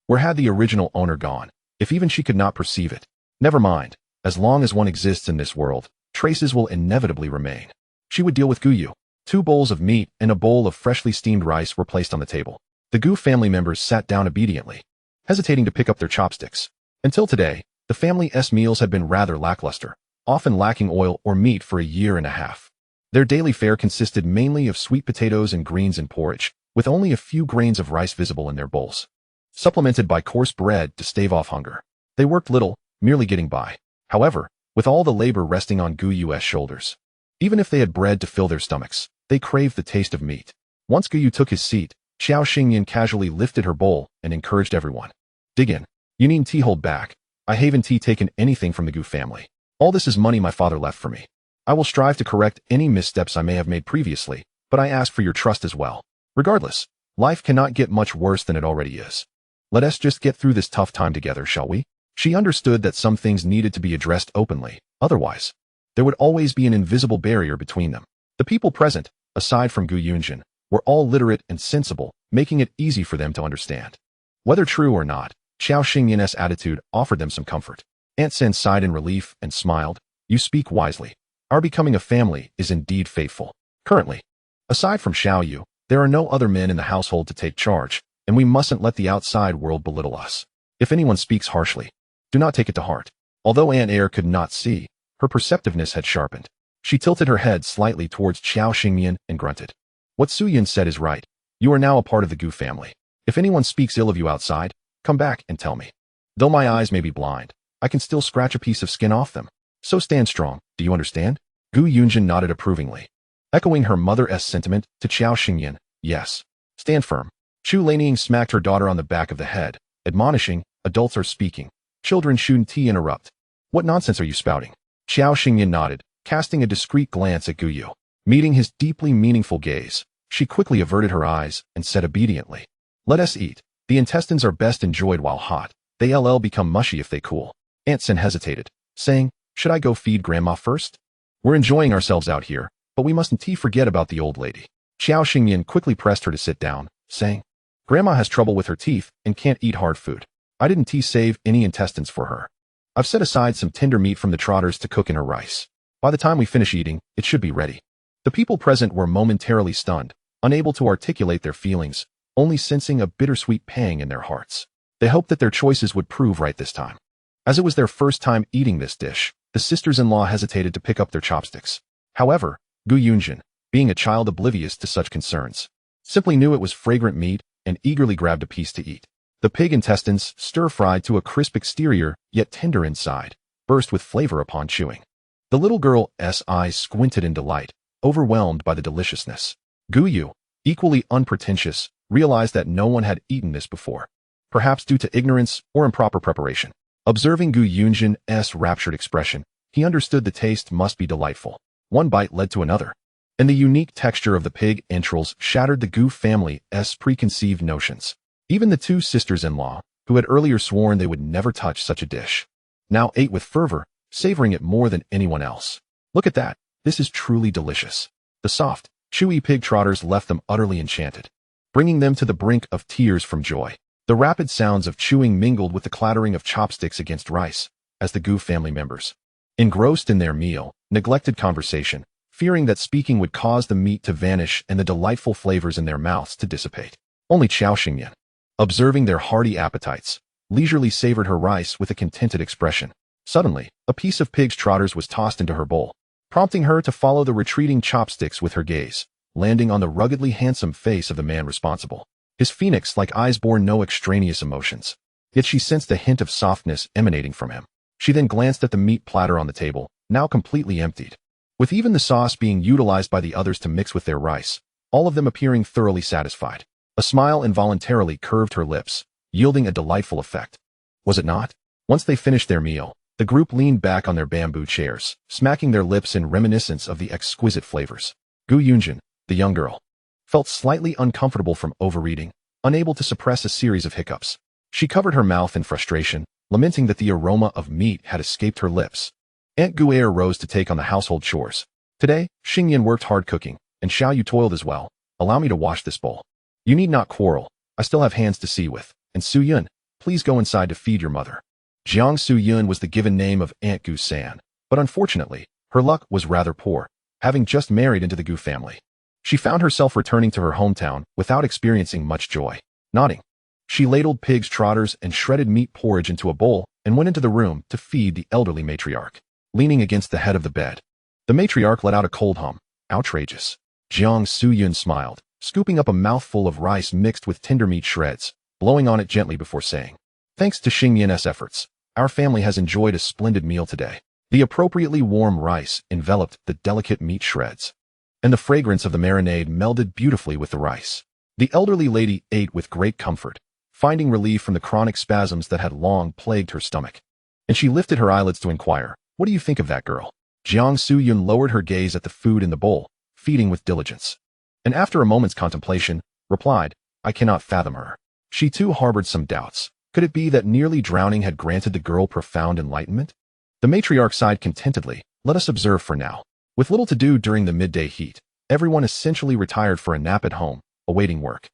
Where had the original owner gone, if even she could not perceive it? Never mind, as long as one exists in this world, traces will inevitably remain. She would deal with Guyu. 2 bowls of meat and a bowl of freshly steamed rice were placed on the table. The Gu family members sat down obediently, hesitating to pick up their chopsticks. Until today, the family's meals had been rather lackluster, often lacking oil or meat for a year and a half. Their daily fare consisted mainly of sweet potatoes and greens and porridge, with only a few grains of rice visible in their bowls, supplemented by coarse bread to stave off hunger. They worked little, merely getting by. However, with all the labor resting on Guyu's shoulders, even if they had bread to fill their stomachs, they craved the taste of meat. Once Guyu took his seat, Xiao Xingyan casually lifted her bowl and encouraged everyone. "Dig in. You needn't hold back. I haven't taken anything from the Gu family. All this is money my father left for me. I will strive to correct any missteps I may have made previously, but I ask for your trust as well. Regardless, life cannot get much worse than it already is. Let us just get through this tough time together, shall we?" She understood that some things needed to be addressed openly, otherwise, there would always be an invisible barrier between them. The people present, aside from Gu Yunjin, were all literate and sensible, making it easy for them to understand. Whether true or not, Xiao Xingyan's attitude offered them some comfort. Aunt Sen sighed in relief and smiled. "You speak wisely. Our becoming a family is indeed fateful. Currently, aside from Xiao Yu, there are no other men in the household to take charge, and we mustn't let the outside world belittle us. If anyone speaks harshly, do not take it to heart." Although Aunt Air could not see, her perceptiveness had sharpened. She tilted her head slightly towards Xiao Xingyan and grunted. "What Suyin said is right. You are now a part of the Gu family. If anyone speaks ill of you outside, come back and tell me. Though my eyes may be blind, I can still scratch a piece of skin off them. So stand strong, do you understand?" Gu Yunjin nodded approvingly, echoing her mother's sentiment to Xiao Xingyan. "Yes. Stand firm." Chu Lanying smacked her daughter on the back of the head, admonishing, "Adults are speaking. Children shouldn't interrupt. What nonsense are you spouting?" Xiao Xingyan nodded, casting a discreet glance at Guyu. Meeting his deeply meaningful gaze, she quickly averted her eyes and said obediently, "Let us eat. The intestines are best enjoyed while hot. They'll become mushy if they cool." Aunt Sen hesitated, saying, "Should I go feed Grandma first? We're enjoying ourselves out here, but we mustn't forget about the old lady." Xiao Xingyan quickly pressed her to sit down, saying, "Grandma has trouble with her teeth and can't eat hard food. I didn't save any intestines for her." I've set aside some tender meat from the trotters to cook in her rice. By the time we finish eating, it should be ready." The people present were momentarily stunned, unable to articulate their feelings, only sensing a bittersweet pang in their hearts. They hoped that their choices would prove right this time. As it was their first time eating this dish, the sisters-in-law hesitated to pick up their chopsticks. However, Gu Yunjin, being a child oblivious to such concerns, simply knew it was fragrant meat and eagerly grabbed a piece to eat. The pig intestines, stir-fried to a crisp exterior yet tender inside, burst with flavor upon chewing. The little girl's eyes squinted in delight, overwhelmed by the deliciousness. Gu Yu, equally unpretentious, realized that no one had eaten this before, perhaps due to ignorance or improper preparation. Observing Gu Yunjin's raptured expression, he understood the taste must be delightful. One bite led to another, and the unique texture of the pig entrails shattered the Gu family's preconceived notions. Even the two sisters-in-law, who had earlier sworn they would never touch such a dish, now ate with fervor, savoring it more than anyone else. "Look at that, this is truly delicious." The soft, chewy pig trotters left them utterly enchanted, bringing them to the brink of tears from joy. The rapid sounds of chewing mingled with the clattering of chopsticks against rice, as the Gu family members, engrossed in their meal, neglected conversation, fearing that speaking would cause the meat to vanish and the delightful flavors in their mouths to dissipate. Only Qiao Xingyan, observing their hearty appetites, leisurely savored her rice with a contented expression. Suddenly, a piece of pig's trotters was tossed into her bowl, prompting her to follow the retreating chopsticks with her gaze, landing on the ruggedly handsome face of the man responsible. His phoenix-like eyes bore no extraneous emotions, yet she sensed a hint of softness emanating from him. She then glanced at the meat platter on the table, now completely emptied, with even the sauce being utilized by the others to mix with their rice, all of them appearing thoroughly satisfied. A smile involuntarily curved her lips, yielding a delightful effect. Was it not? Once they finished their meal, the group leaned back on their bamboo chairs, smacking their lips in reminiscence of the exquisite flavors. Gu Yunjin, the young girl, felt slightly uncomfortable from overeating, unable to suppress a series of hiccups. She covered her mouth in frustration, lamenting that the aroma of meat had escaped her lips. Aunt Guer rose to take on the household chores. "Today, Xingyan worked hard cooking, and Xiao Yu toiled as well. Allow me to wash this bowl. You need not quarrel, I still have hands to see with. And Su Yun, please go inside to feed your mother." Jiang Su Yun was the given name of Aunt Gu San, but unfortunately, her luck was rather poor, having just married into the Gu family. She found herself returning to her hometown without experiencing much joy. Nodding, she ladled pig's trotters and shredded meat porridge into a bowl and went into the room to feed the elderly matriarch. Leaning against the head of the bed, the matriarch let out a cold hum. Outrageous. Jiang Su Yun smiled, scooping up a mouthful of rice mixed with tender meat shreds, blowing on it gently before saying, "Thanks to Xingyan's efforts, our family has enjoyed a splendid meal today." The appropriately warm rice enveloped the delicate meat shreds, and the fragrance of the marinade melded beautifully with the rice. The elderly lady ate with great comfort, finding relief from the chronic spasms that had long plagued her stomach. And she lifted her eyelids to inquire, "What do you think of that girl?" Jiang Su Yun lowered her gaze at the food in the bowl, feeding with diligence, and after a moment's contemplation, replied, "I cannot fathom her." She too harbored some doubts. Could it be that nearly drowning had granted the girl profound enlightenment? The matriarch sighed contentedly. "Let us observe for now." With little to do during the midday heat, everyone essentially retired for a nap at home, awaiting work.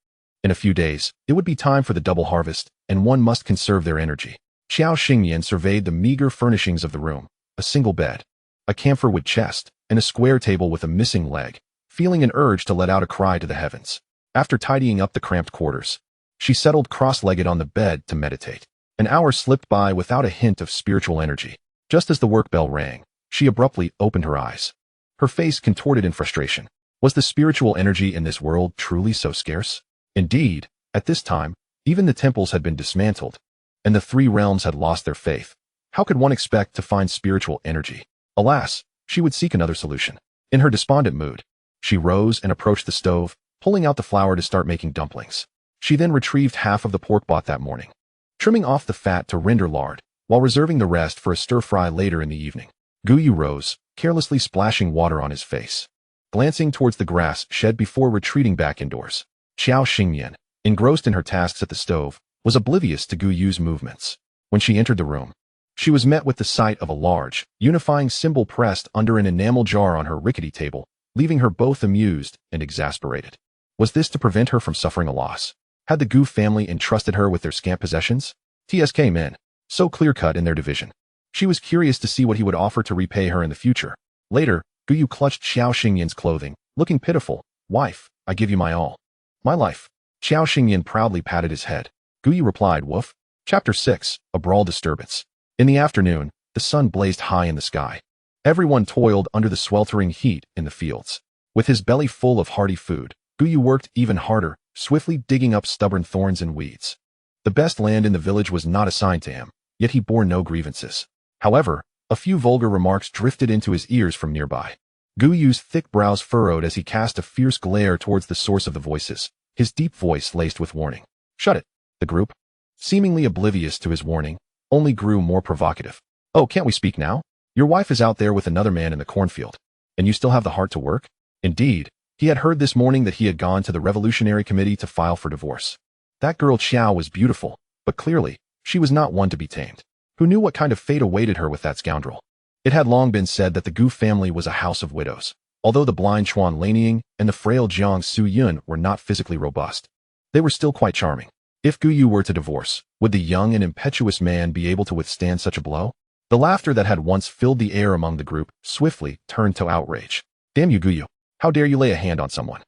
In a few days, it would be time for the double harvest, and one must conserve their energy. Qiao Xingyan surveyed the meager furnishings of the room, a single bed, a camphor-wood chest, and a square table with a missing leg, feeling an urge to let out a cry to the heavens. After tidying up the cramped quarters, she settled cross-legged on the bed to meditate. An hour slipped by without a hint of spiritual energy. Just as the work bell rang, she abruptly opened her eyes, her face contorted in frustration. Was the spiritual energy in this world truly so scarce? Indeed, at this time, even the temples had been dismantled, and the three realms had lost their faith. How could one expect to find spiritual energy? Alas, she would seek another solution. In her despondent mood, she rose and approached the stove, pulling out the flour to start making dumplings. She then retrieved half of the pork bought that morning, trimming off the fat to render lard, while reserving the rest for a stir-fry later in the evening. Gu Yu rose, carelessly splashing water on his face, glancing towards the grass shed before retreating back indoors. Qiao Xingyan, engrossed in her tasks at the stove, was oblivious to Gu Yu's movements. When she entered the room, she was met with the sight of a large, unifying symbol pressed under an enamel jar on her rickety table, leaving her both amused and exasperated. Was this to prevent her from suffering a loss? Had the Gu family entrusted her with their scant possessions? TSK men, so clear-cut in their division. She was curious to see what he would offer to repay her in the future. Later, Gu Yu clutched Xiao Xingyan's clothing, looking pitiful. "Wife, I give you my all. My life." Xiao Xingyan proudly patted his head. Gu Yu replied, "Woof." Chapter 6, A Brawl Disturbance. In the afternoon, the sun blazed high in the sky. Everyone toiled under the sweltering heat in the fields. With his belly full of hearty food, Gu Yu worked even harder, swiftly digging up stubborn thorns and weeds. The best land in the village was not assigned to him, yet he bore no grievances. However, a few vulgar remarks drifted into his ears from nearby. Gu Yu's thick brows furrowed as he cast a fierce glare towards the source of the voices, his deep voice laced with warning. "Shut it." The group, seemingly oblivious to his warning, only grew more provocative. "Oh, can't we speak now? Your wife is out there with another man in the cornfield, and you still have the heart to work?" Indeed, he had heard this morning that he had gone to the Revolutionary Committee to file for divorce. That girl Xiao was beautiful, but clearly, she was not one to be tamed. Who knew what kind of fate awaited her with that scoundrel? It had long been said that the Gu family was a house of widows, although the blind Chuan Lanying and the frail Jiang Su-yun were not physically robust. They were still quite charming. If Gu Yu were to divorce, would the young and impetuous man be able to withstand such a blow? The laughter that had once filled the air among the group swiftly turned to outrage. "Damn you, Gu Yu. How dare you lay a hand on someone?"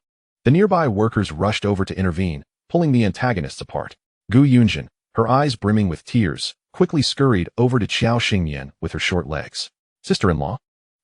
The nearby workers rushed over to intervene, pulling the antagonists apart. Gu Yunjin, her eyes brimming with tears, quickly scurried over to Xiao Xingyan with her short legs. "Sister-in-law,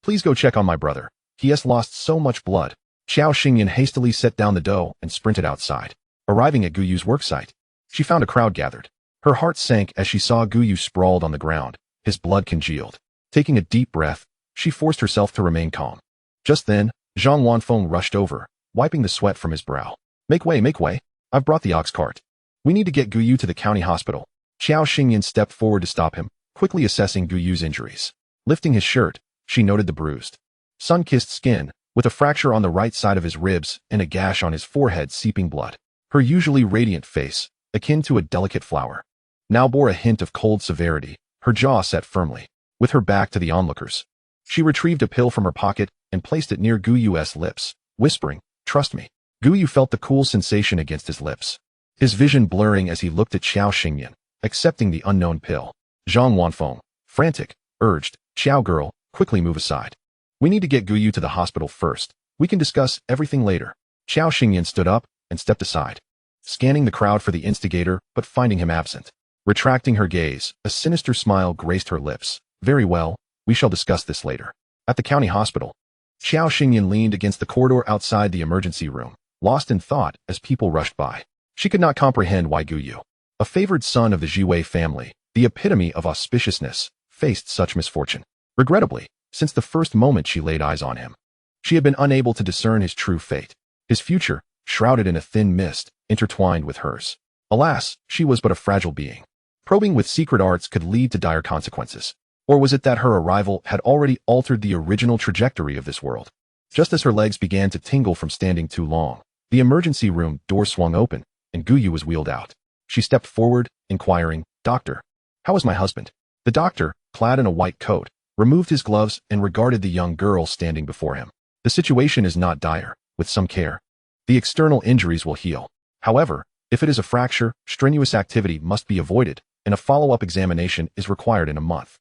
please go check on my brother. He has lost so much blood." Xiao Xingyan hastily set down the dough and sprinted outside. Arriving at Gu Yu's worksite, she found a crowd gathered. Her heart sank as she saw Gu Yu sprawled on the ground, his blood congealed. Taking a deep breath, she forced herself to remain calm. Just then, Zhang Wanfeng rushed over, wiping the sweat from his brow. Make way, make way. I've brought the ox cart. We need to get Gu Yu to the county hospital." Xiao Xingyan stepped forward to stop him, quickly assessing Gu Yu's injuries. Lifting his shirt, she noted the bruised, sun-kissed skin, with a fracture on the right side of his ribs and a gash on his forehead seeping blood. Her usually radiant face, akin to a delicate flower, now bore a hint of cold severity, her jaw set firmly. With her back to the onlookers, she retrieved a pill from her pocket and placed it near Gu Yu's lips, whispering, "Trust me." Gu Yu felt the cool sensation against his lips, his vision blurring as he looked at Xiao Xingyan, accepting the unknown pill. Zhang Wanfeng, frantic, urged, "Xiao girl, quickly move aside. We need to get Gu Yu to the hospital first. We can discuss everything later." Xiao Xingyan stood up and stepped aside, scanning the crowd for the instigator but finding him absent. Retracting her gaze, a sinister smile graced her lips. "Very well, we shall discuss this later." At the county hospital, Xiao Xingyan leaned against the corridor outside the emergency room, lost in thought as people rushed by. She could not comprehend why Gu Yu, a favored son of the Jiwei family, the epitome of auspiciousness, faced such misfortune. Regrettably, since the first moment she laid eyes on him, she had been unable to discern his true fate, his future, shrouded in a thin mist, intertwined with hers. Alas, she was but a fragile being. Probing with secret arts could lead to dire consequences. Or was it that her arrival had already altered the original trajectory of this world? Just as her legs began to tingle from standing too long, the emergency room door swung open, and Gu Yu was wheeled out. She stepped forward, inquiring, "Doctor, how is my husband?" The doctor, clad in a white coat, removed his gloves and regarded the young girl standing before him. "The situation is not dire. With some care, the external injuries will heal. However, if it is a fracture, strenuous activity must be avoided, and a follow-up examination is required in a month.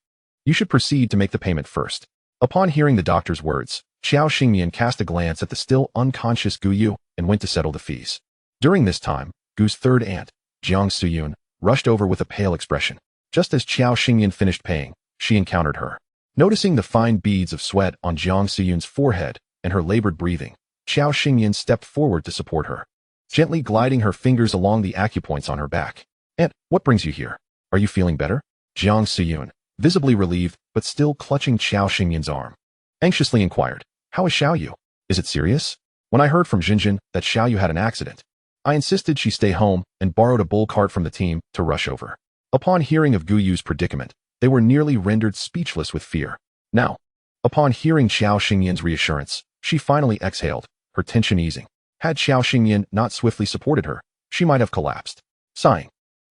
You should proceed to make the payment first." Upon hearing the doctor's words, Xiao Xingyan cast a glance at the still unconscious Gu Yu and went to settle the fees. During this time, Gu's third aunt, Jiang Su-yun, rushed over with a pale expression. Just as Xiao Xingyan finished paying, she encountered her. Noticing the fine beads of sweat on Jiang Su-yun's forehead and her labored breathing, Xiao Xingyan stepped forward to support her, gently gliding her fingers along the acupoints on her back. "Aunt, what brings you here? Are you feeling better?" Jiang Su-yun, visibly relieved but still clutching Xiao Xingyan's arm, anxiously inquired, "How is Xiao Yu? Is it serious? When I heard from Jinjin that Xiao Yu had an accident, I insisted she stay home and borrowed a bull cart from the team to rush over." Upon hearing of Gu Yu's predicament, they were nearly rendered speechless with fear. Now, upon hearing Xiao Xingyan's reassurance, she finally exhaled, her tension easing. Had Xiao Xingyan not swiftly supported her, she might have collapsed. Sighing,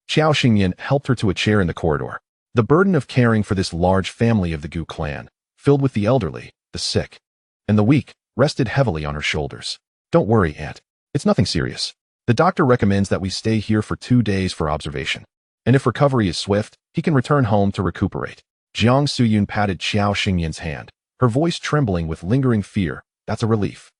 Xiao Xingyan helped her to a chair in the corridor. The burden of caring for this large family of the Gu clan, filled with the elderly, the sick, and the weak, rested heavily on her shoulders. "Don't worry, Aunt. It's nothing serious. The doctor recommends that we stay here for 2 days for observation. And if recovery is swift, he can return home to recuperate." Jiang Suyun patted Xiao Xingyan's hand, her voice trembling with lingering fear. That's a relief.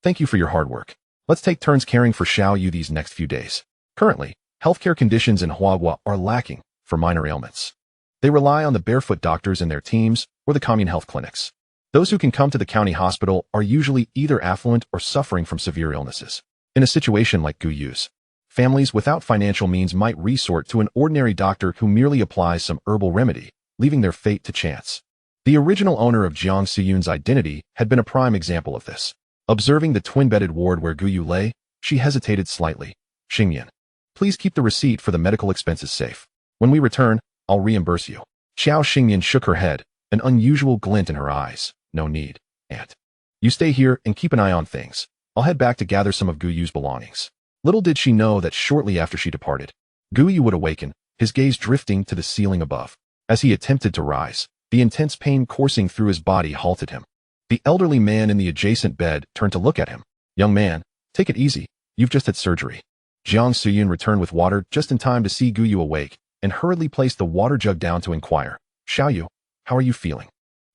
Thank you for your hard work. Let's take turns caring for Xiao Yu these next few days. Currently, healthcare conditions in Huagua are lacking for minor ailments. They rely on the barefoot doctors and their teams or the commune health clinics. Those who can come to the county hospital are usually either affluent or suffering from severe illnesses. In a situation like Gu Yu's, families without financial means might resort to an ordinary doctor who merely applies some herbal remedy, leaving their fate to chance. The original owner of Jiang Suyun's identity had been a prime example of this. Observing the twin-bedded ward where Gu Yu lay, she hesitated slightly. Xingyan, please keep the receipt for the medical expenses safe. When we return, I'll reimburse you. Xiao Xingyan shook her head, an unusual glint in her eyes. No need, aunt. You stay here and keep an eye on things. I'll head back to gather some of Gu Yu's belongings. Little did she know that shortly after she departed, Gu Yu would awaken, his gaze drifting to the ceiling above. As he attempted to rise, the intense pain coursing through his body halted him. The elderly man in the adjacent bed turned to look at him. Young man, take it easy. You've just had surgery. Jiang Suyun returned with water just in time to see Gu Yu awake and hurriedly placed the water jug down to inquire. Xiao Yu, how are you feeling?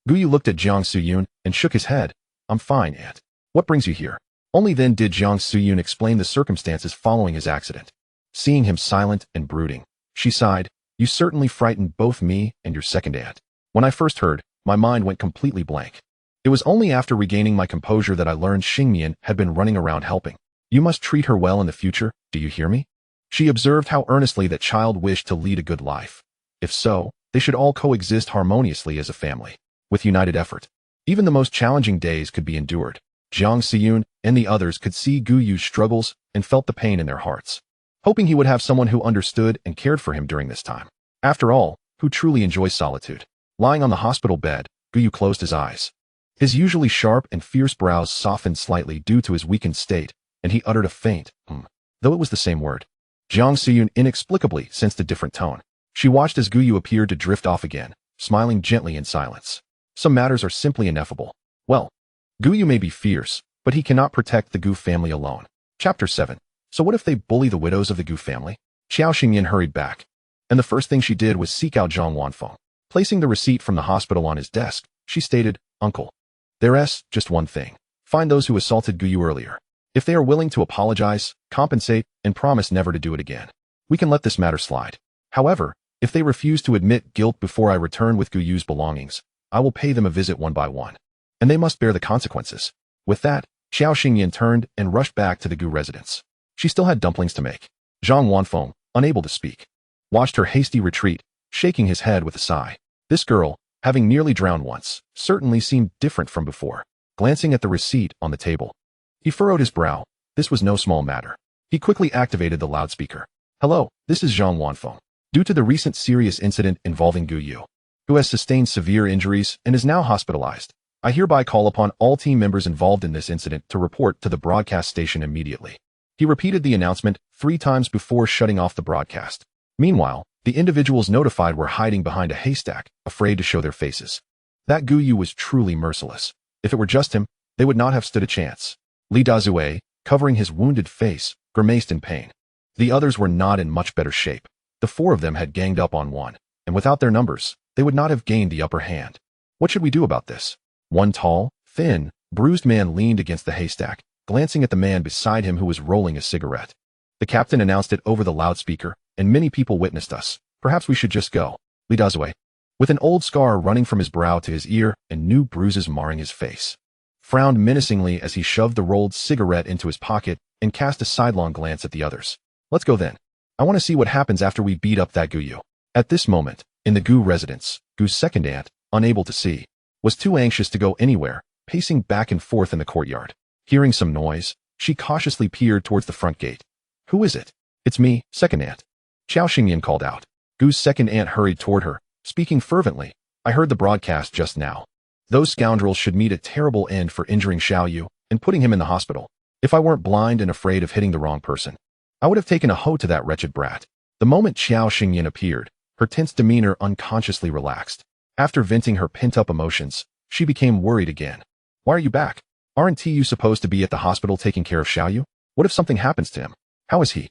Gu Yu looked at Jiang Suyun and shook his head. I'm fine, aunt. What brings you here? Only then did Jiang Suyun explain the circumstances following his accident. Seeing him silent and brooding, she sighed. You certainly frightened both me and your second aunt. When I first heard, my mind went completely blank. It was only after regaining my composure that I learned Xingyan had been running around helping. You must treat her well in the future, do you hear me? She observed how earnestly that child wished to lead a good life. If so, they should all coexist harmoniously as a family. With united effort, even the most challenging days could be endured. Jiang Siyun and the others could see Gu Yu's struggles and felt the pain in their hearts, hoping he would have someone who understood and cared for him during this time. After all, who truly enjoys solitude? Lying on the hospital bed, Gu Yu closed his eyes. His usually sharp and fierce brows softened slightly due to his weakened state, and he uttered a faint, though it was the same word. Jiang Siyun inexplicably sensed a different tone. She watched as Gu Yu appeared to drift off again, smiling gently in silence. Some matters are simply ineffable. Well, Gu Yu may be fierce, but he cannot protect the Gu family alone. Chapter 7. So what if they bully the widows of the Gu family? Xiao Xingyan hurried back, and the first thing she did was seek out Zhang Wanfeng. Placing the receipt from the hospital on his desk, she stated, Uncle, there's just one thing. Find those who assaulted Gu Yu earlier. If they are willing to apologize, compensate, and promise never to do it again, we can let this matter slide. However, if they refuse to admit guilt before I return with Gu Yu's belongings, I will pay them a visit one by one, and they must bear the consequences. With that, Xiao Xingyan turned and rushed back to the Gu residence. She still had dumplings to make. Zhang Wanfeng, unable to speak, watched her hasty retreat, shaking his head with a sigh. This girl, having nearly drowned once, certainly seemed different from before. Glancing at the receipt on the table, he furrowed his brow. This was no small matter. He quickly activated the loudspeaker. Hello, this is Zhang Wanfeng. Due to the recent serious incident involving Gu Yu, who has sustained severe injuries and is now hospitalized, I hereby call upon all team members involved in this incident to report to the broadcast station immediately. He repeated the announcement 3 times before shutting off the broadcast. Meanwhile, the individuals notified were hiding behind a haystack, afraid to show their faces. That Gu Yu was truly merciless. If it were just him, they would not have stood a chance. Li Dazue, covering his wounded face, grimaced in pain. The others were not in much better shape. The 4 of them had ganged up on one, and without their numbers, they would not have gained the upper hand. What should we do about this? One tall, thin, bruised man leaned against the haystack, glancing at the man beside him who was rolling a cigarette. The captain announced it over the loudspeaker, and many people witnessed us. Perhaps we should just go. Li Dazue, with an old scar running from his brow to his ear and new bruises marring his face, frowned menacingly as he shoved the rolled cigarette into his pocket and cast a sidelong glance at the others. Let's go then. I want to see what happens after we beat up that Gu Yu. At this moment, in the Gu residence, Gu's second aunt, unable to see, was too anxious to go anywhere, pacing back and forth in the courtyard. Hearing some noise, she cautiously peered towards the front gate. Who is it? It's me, second aunt. Xiao Xingyan called out. Gu's second aunt hurried toward her, speaking fervently. I heard the broadcast just now. Those scoundrels should meet a terrible end for injuring Xiao Yu and putting him in the hospital. If I weren't blind and afraid of hitting the wrong person, I would have taken a hoe to that wretched brat. The moment Xiao Xingyan appeared, her tense demeanor unconsciously relaxed. After venting her pent-up emotions, she became worried again. Why are you back? Aren't you supposed to be at the hospital taking care of Xiao Yu? What if something happens to him? How is he?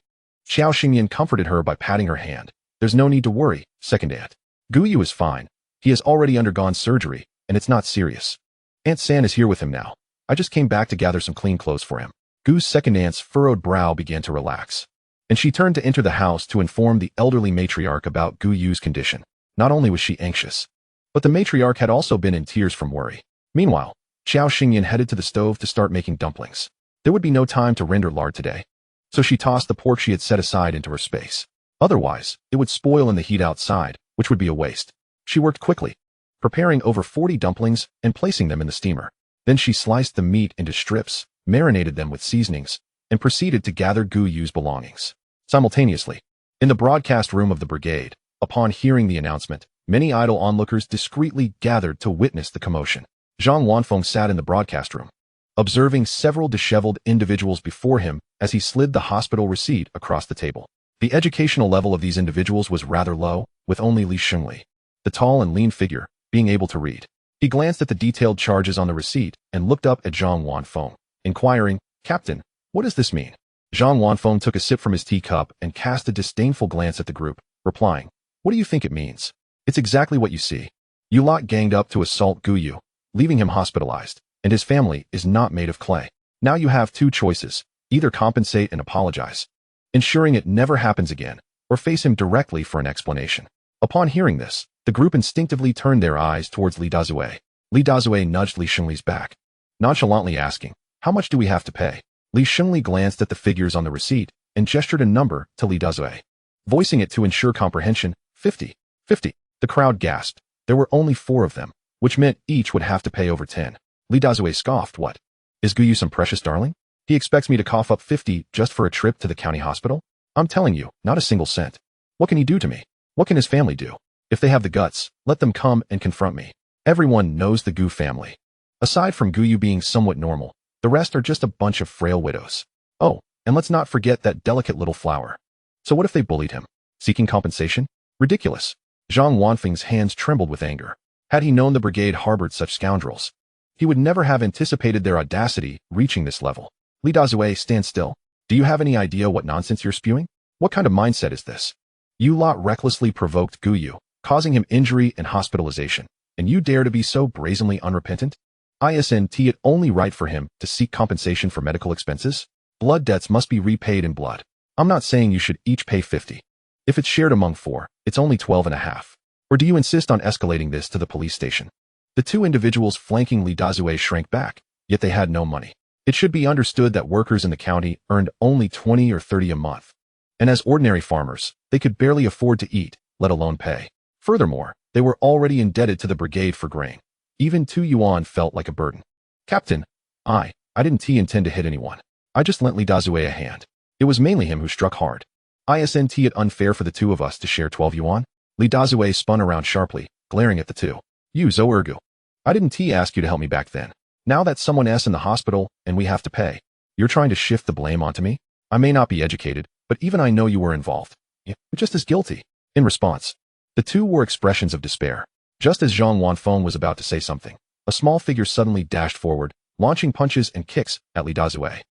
Xiao Xingyan comforted her by patting her hand. There's no need to worry, second aunt. Gu Yu is fine. He has already undergone surgery, and it's not serious. Aunt San is here with him now. I just came back to gather some clean clothes for him. Gu's second aunt's furrowed brow began to relax, and she turned to enter the house to inform the elderly matriarch about Gu Yu's condition. Not only was she anxious, but the matriarch had also been in tears from worry. Meanwhile, Xiao Xingyan headed to the stove to start making dumplings. There would be no time to render lard today, so she tossed the pork she had set aside into her space. Otherwise, it would spoil in the heat outside, which would be a waste. She worked quickly, preparing over 40 dumplings and placing them in the steamer. Then she sliced the meat into strips, marinated them with seasonings, and proceeded to gather Gu Yu's belongings. Simultaneously, in the broadcast room of the brigade, upon hearing the announcement, many idle onlookers discreetly gathered to witness the commotion. Zhang Wanfeng sat in the broadcast room, observing several disheveled individuals before him as he slid the hospital receipt across the table. The educational level of these individuals was rather low, with only Li Shengli, the tall and lean figure, being able to read. He glanced at the detailed charges on the receipt and looked up at Zhang Wanfeng, inquiring, "Captain, what does this mean?" Zhang Wanfeng took a sip from his teacup and cast a disdainful glance at the group, replying, "What do you think it means? It's exactly what you see. You lot ganged up to assault Gu Yu, leaving him hospitalized, and his family is not made of clay. Now you have two choices, either compensate and apologize, ensuring it never happens again, or face him directly for an explanation." Upon hearing this, the group instinctively turned their eyes towards Li Dazue. Li Dazue nudged Li Shengli's back, nonchalantly asking, "How much do we have to pay?" Li Shengli glanced at the figures on the receipt and gestured a number to Li Dazue, voicing it to ensure comprehension. 50. 50. The crowd gasped. There were only 4 of them, which meant each would have to pay over 10. Li Dazue scoffed. "What? Is Gu Yu some precious darling? He expects me to cough up 50 just for a trip to the county hospital? I'm telling you, not a single cent. What can he do to me? What can his family do? If they have the guts, let them come and confront me. Everyone knows the Gu family. Aside from Gu Yu being somewhat normal, the rest are just a bunch of frail widows. Oh, and let's not forget that delicate little flower. So what if they bullied him? Seeking compensation? Ridiculous." Zhang Wanfeng's hands trembled with anger. Had he known the brigade harbored such scoundrels, he would never have anticipated their audacity reaching this level. "Li Dazue, stand still. Do you have any idea what nonsense you're spewing? What kind of mindset is this? You lot recklessly provoked Gu Yu, causing him injury and hospitalization, and you dare to be so brazenly unrepentant? Isn't it only right for him to seek compensation for medical expenses? Blood debts must be repaid in blood. I'm not saying you should each pay 50. If it's shared among 4, it's only 12.5. Or do you insist on escalating this to the police station?" The 2 individuals flanking Li Dazue shrank back, yet they had no money. It should be understood that workers in the county earned only 20 or 30 a month, and as ordinary farmers, they could barely afford to eat, let alone pay. Furthermore, they were already indebted to the brigade for grain. Even 2 yuan felt like a burden. "Captain, I didn't intend to hit anyone. I just lent Li Dazue a hand. It was mainly him who struck hard. Isn't it unfair for the 2 of us to share 12 yuan? Li Dazue spun around sharply, glaring at the 2. "You Zoergu. I didn't ask you to help me back then. Now that someone else in the hospital and we have to pay, you're trying to shift the blame onto me? I may not be educated, but even I know you were involved. You're just as guilty." In response, the 2 wore expressions of despair. Just as Zhang Wanfeng was about to say something, a small figure suddenly dashed forward, launching punches and kicks at Li Dazue.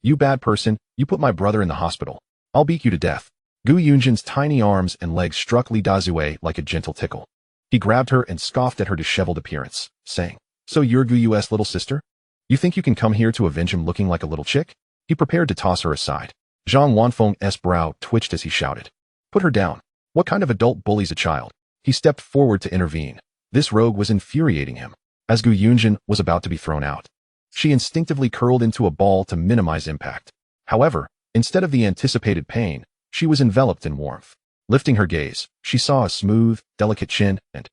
You bad person, you put my brother in the hospital. I'll beat you to death." Gu Yunjin's tiny arms and legs struck Li Dazue like a gentle tickle. He grabbed her and scoffed at her disheveled appearance, saying, "So you're Gu Yu's little sister? You think you can come here to avenge him looking like a little chick?" He prepared to toss her aside. Zhang Wanfeng's brow twitched as he shouted, "Put her down. What kind of adult bullies a child?" He stepped forward to intervene. This rogue was infuriating him. As Gu Yunjin was about to be thrown out, she instinctively curled into a ball to minimize impact. However, instead of the anticipated pain, she was enveloped in warmth. Lifting her gaze, she saw a smooth, delicate chin and,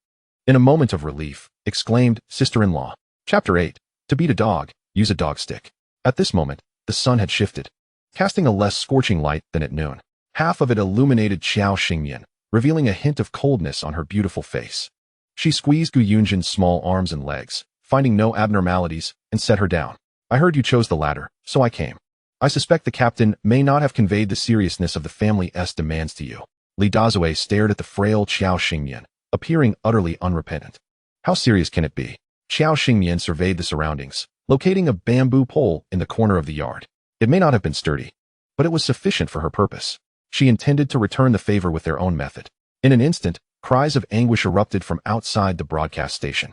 in a moment of relief, exclaimed, "Sister-in-law." Chapter 8. To beat a dog, use a dog stick. At this moment, the sun had shifted, casting a less scorching light than at noon. Half of it illuminated Xiao Xingyan, revealing a hint of coldness on her beautiful face. She squeezed Gu Yunjin's small arms and legs, finding no abnormalities, and set her down. "I heard you chose the latter, so I came. I suspect the captain may not have conveyed the seriousness of the family's demands to you." Li Dazue stared at the frail Xiao Xingyan, appearing utterly unrepentant. "How serious can it be?" Xiao Xingyan surveyed the surroundings, locating a bamboo pole in the corner of the yard. It may not have been sturdy, but it was sufficient for her purpose. She intended to return the favor with their own method. In an instant, Cries of anguish erupted from outside the broadcast station.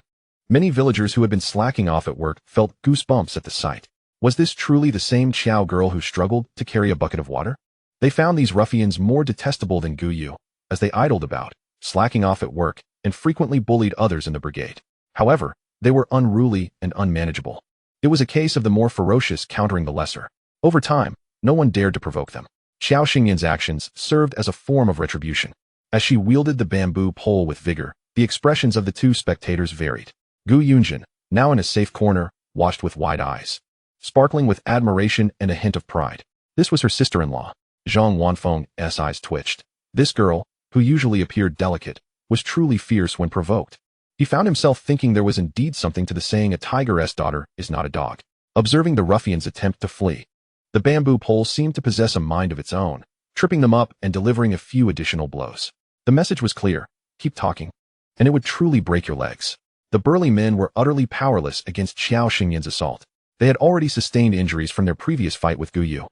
Many villagers who had been slacking off at work felt goosebumps at the sight. Was this truly the same Qiao girl who struggled to carry a bucket of water? They found these ruffians more detestable than Gu Yu, as they idled about, slacking off at work, and frequently bullied others in the brigade. However, they were unruly and unmanageable. It was a case of the more ferocious countering the lesser. Over time, no one dared to provoke them. Xiao Xingyan's actions served as a form of retribution. As she wielded the bamboo pole with vigor, the expressions of the two spectators varied. Gu Yunjin, now in a safe corner, watched with wide eyes, sparkling with admiration and a hint of pride. This was her sister-in-law. Zhang Wanfeng's eyes twitched. This girl, who usually appeared delicate, was truly fierce when provoked. He found himself thinking there was indeed something to the saying a tiger's daughter is not a dog. Observing the ruffians attempt to flee, the bamboo pole seemed to possess a mind of its own, tripping them up and delivering a few additional blows. The message was clear: keep talking, and it would truly break your legs. The burly men were utterly powerless against Xiao Xingyan's assault. They had already sustained injuries from their previous fight with Gu Yu,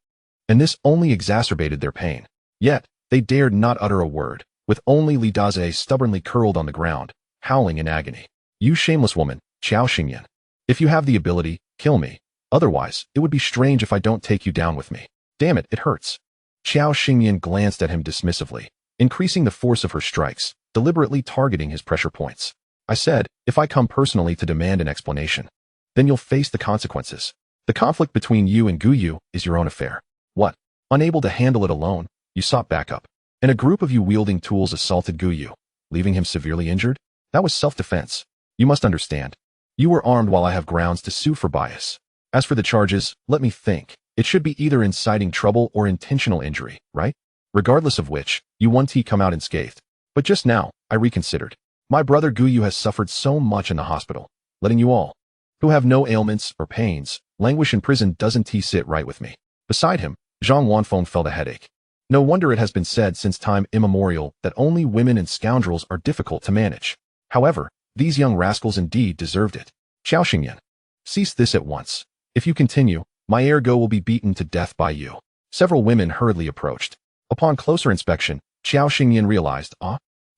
and this only exacerbated their pain. Yet, they dared not utter a word, with only Li Daze stubbornly curled on the ground, howling in agony. You shameless woman, Xiao Xingyan. If you have the ability, kill me. Otherwise, it would be strange if I don't take you down with me. Damn it, it hurts. Xiao Xingyan glanced at him dismissively, increasing the force of her strikes, deliberately targeting his pressure points. I said, if I come personally to demand an explanation, then you'll face the consequences. The conflict between you and Gu Yu is your own affair. What? Unable to handle it alone, you sought backup, and a group of you wielding tools assaulted Gu Yu, leaving him severely injured? That was self-defense. You must understand. You were armed while I have grounds to sue for bias. As for the charges, let me think. It should be either inciting trouble or intentional injury, right? Regardless of which, you won't come out unscathed. But just now, I reconsidered. My brother Gu Yu has suffered so much in the hospital. Letting you all, who have no ailments or pains, languish in prison doesn't sit right with me. Beside him, Zhang Wanfeng felt a headache. No wonder it has been said since time immemorial that only women and scoundrels are difficult to manage. However, these young rascals indeed deserved it. Xiao Xingyan, cease this at once. If you continue, my ergo will be beaten to death by you. Several women hurriedly approached. Upon closer inspection, Xiao Xingyan realized,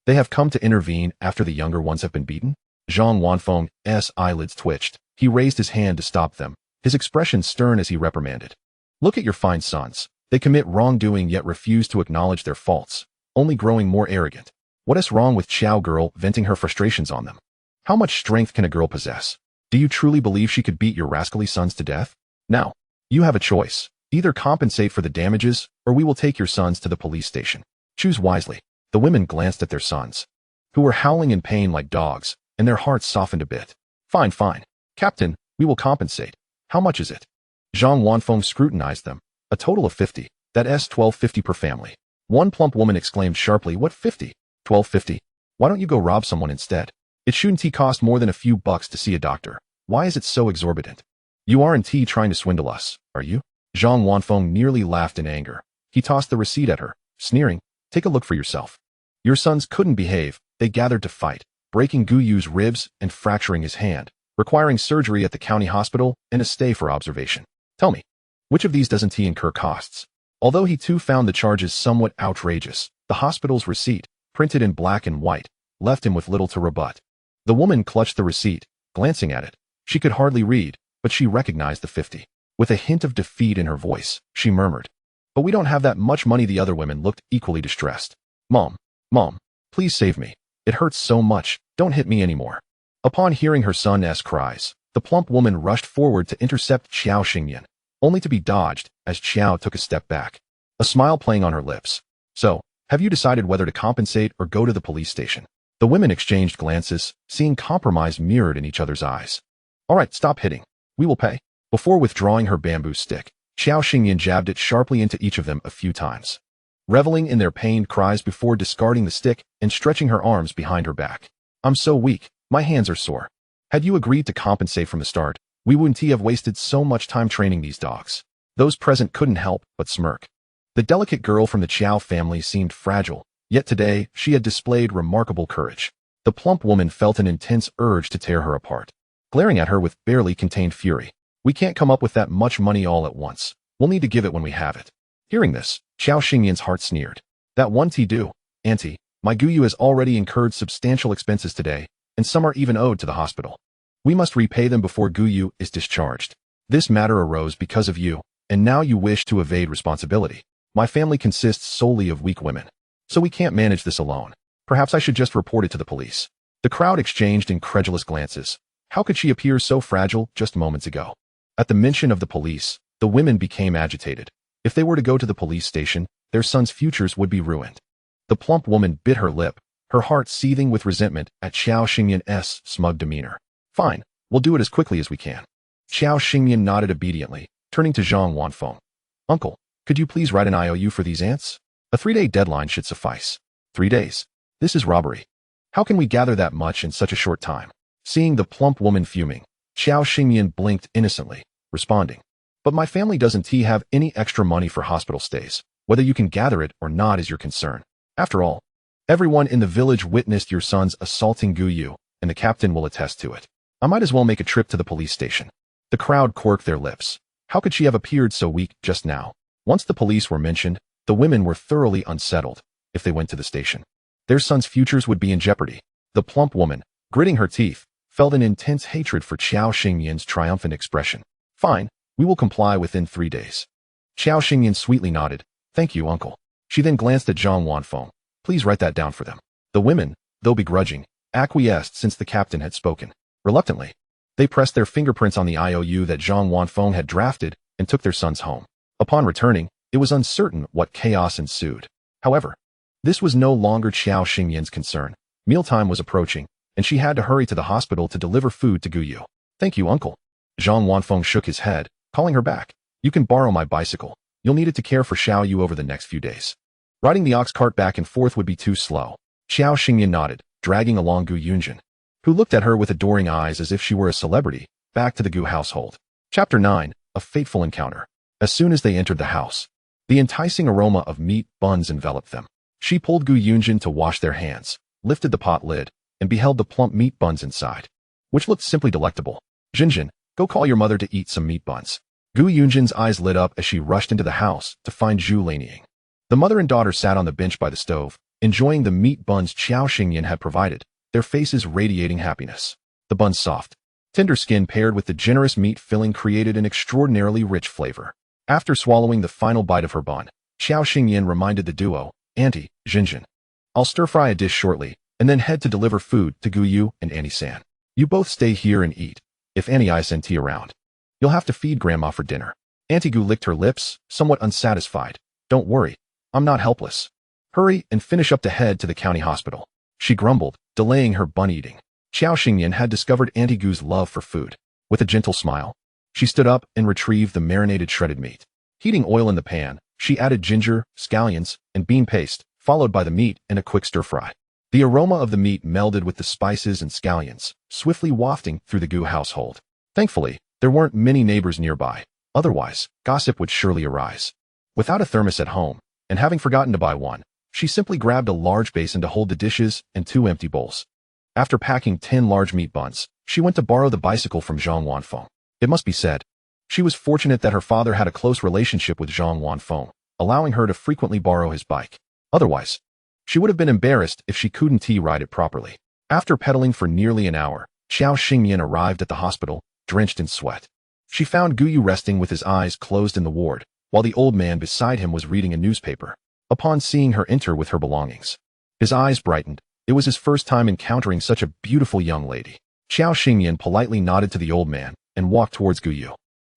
they have come to intervene after the younger ones have been beaten? Zhang Wanfeng's eyelids twitched. He raised his hand to stop them, his expression stern as he reprimanded. Look at your fine sons. They commit wrongdoing yet refuse to acknowledge their faults, only growing more arrogant. What is wrong with Xiao girl venting her frustrations on them? How much strength can a girl possess? Do you truly believe she could beat your rascally sons to death? Now, you have a choice. Either compensate for the damages, or we will take your sons to the police station. Choose wisely. The women glanced at their sons, who were howling in pain like dogs, and their hearts softened a bit. Fine, fine. Captain, we will compensate. How much is it? Zhang Wanfeng scrutinized them. A total of 50. That's $12.50 per family. One plump woman exclaimed sharply, what 50? $12.50? Why don't you go rob someone instead? It shouldn't cost more than a few bucks to see a doctor. Why is it so exorbitant? You aren't trying to swindle us, are you? Zhang Wanfeng nearly laughed in anger. He tossed the receipt at her, sneering, take a look for yourself. Your sons couldn't behave. They gathered to fight, breaking Gu Yu's ribs and fracturing his hand, requiring surgery at the county hospital and a stay for observation. Tell me, which of these doesn't incur costs? Although he too found the charges somewhat outrageous, the hospital's receipt, printed in black and white, left him with little to rebut. The woman clutched the receipt, glancing at it. She could hardly read, but she recognized the 50. With a hint of defeat in her voice, she murmured, but we don't have that much money. The other women looked equally distressed. Mom, please save me. It hurts so much, don't hit me anymore. Upon hearing her son's cries, the plump woman rushed forward to intercept Xiao Xingyan, only to be dodged as Xiao took a step back, a smile playing on her lips. So, have you decided whether to compensate or go to the police station? The women exchanged glances, seeing compromise mirrored in each other's eyes. All right, stop hitting. We will pay. Before withdrawing her bamboo stick, Xiao Xingyan jabbed it sharply into each of them a few times, reveling in their pained cries before discarding the stick and stretching her arms behind her back. I'm so weak, my hands are sore. Had you agreed to compensate from the start, we wouldn't have wasted so much time training these dogs. Those present couldn't help but smirk. The delicate girl from the Qiao family seemed fragile, yet today she had displayed remarkable courage. The plump woman felt an intense urge to tear her apart, glaring at her with barely contained fury. We can't come up with that much money all at once. We'll need to give it when we have it. Hearing this, Xiao Xingyan's heart sneered. That won't do, auntie. My Guyu has already incurred substantial expenses today, and some are even owed to the hospital. We must repay them before Guyu is discharged. This matter arose because of you, and now you wish to evade responsibility. My family consists solely of weak women, so we can't manage this alone. Perhaps I should just report it to the police. The crowd exchanged incredulous glances. How could she appear so fragile just moments ago? At the mention of the police, the women became agitated. If they were to go to the police station, their sons' futures would be ruined. The plump woman bit her lip, her heart seething with resentment at Xiao Xingyan's smug demeanor. Fine, we'll do it as quickly as we can. Xiao Xingyan nodded obediently, turning to Zhang Wanfeng. Uncle, could you please write an IOU for these ants? A 3-day deadline should suffice. 3 days. This is robbery. How can we gather that much in such a short time? Seeing the plump woman fuming, Xiao Xingyan blinked innocently, responding. But my family doesn't have any extra money for hospital stays. Whether you can gather it or not is your concern. After all, everyone in the village witnessed your sons assaulting Guyu, and the captain will attest to it. I might as well make a trip to the police station. The crowd quirked their lips. How could she have appeared so weak just now? Once the police were mentioned, the women were thoroughly unsettled. If they went to the station, their sons' futures would be in jeopardy. The plump woman, gritting her teeth, felt an intense hatred for Xiao Xingyan's triumphant expression. Fine, we will comply within 3 days. Xiao Xingyan sweetly nodded. Thank you, uncle. She then glanced at Zhang Wanfeng. Please write that down for them. The women, though begrudging, acquiesced since the captain had spoken. Reluctantly, they pressed their fingerprints on the IOU that Zhang Wanfeng had drafted and took their sons home. Upon returning, it was uncertain what chaos ensued. However, this was no longer Xiao Xingyan's concern. Mealtime was approaching, and she had to hurry to the hospital to deliver food to Guyu. Thank you, uncle. Zhang Wanfeng shook his head, calling her back. You can borrow my bicycle. You'll need it to care for Xiao Yu over the next few days. Riding the ox cart back and forth would be too slow. Xiao Xingyan nodded, dragging along Gu Yunjin, who looked at her with adoring eyes as if she were a celebrity, back to the Gu household. Chapter 9, A Fateful Encounter. As soon as they entered the house, the enticing aroma of meat buns enveloped them. She pulled Gu Yunjin to wash their hands, lifted the pot lid, and beheld the plump meat buns inside, which looked simply delectable. Jinjin, go call your mother to eat some meat buns. Gu Yunjin's eyes lit up as she rushed into the house to find Zhu Lanying. The mother and daughter sat on the bench by the stove, enjoying the meat buns Xiao Xingyan had provided, their faces radiating happiness. The bun's soft, tender skin paired with the generous meat filling created an extraordinarily rich flavor. After swallowing the final bite of her bun, Xiao Xingyan reminded the duo, Auntie, Jinjin, I'll stir-fry a dish shortly, and then head to deliver food to Guyu and Annie-san. You both stay here and eat. If Annie sent tea around, you'll have to feed Grandma for dinner. Auntie Gu licked her lips, somewhat unsatisfied. Don't worry, I'm not helpless. Hurry and finish up to head to the county hospital. She grumbled, delaying her bun eating. Xiao Xingyan had discovered Auntie Gu's love for food. With a gentle smile, she stood up and retrieved the marinated shredded meat. Heating oil in the pan, she added ginger, scallions, and bean paste, followed by the meat and a quick stir-fry. The aroma of the meat melded with the spices and scallions, swiftly wafting through the Gu household. Thankfully, there weren't many neighbors nearby. Otherwise, gossip would surely arise. Without a thermos at home, and having forgotten to buy one, she simply grabbed a large basin to hold the dishes and 2 empty bowls. After packing 10 large meat buns, she went to borrow the bicycle from Zhang Wanfeng. It must be said, she was fortunate that her father had a close relationship with Zhang Wanfeng, allowing her to frequently borrow his bike. Otherwise, she would have been embarrassed if she couldn't ride it properly. After pedaling for nearly an hour, Xiao Xingyan arrived at the hospital, drenched in sweat. She found Guyu resting with his eyes closed in the ward, while the old man beside him was reading a newspaper. Upon seeing her enter with her belongings, his eyes brightened. It was his first time encountering such a beautiful young lady. Xiao Xingyan politely nodded to the old man and walked towards Guyu.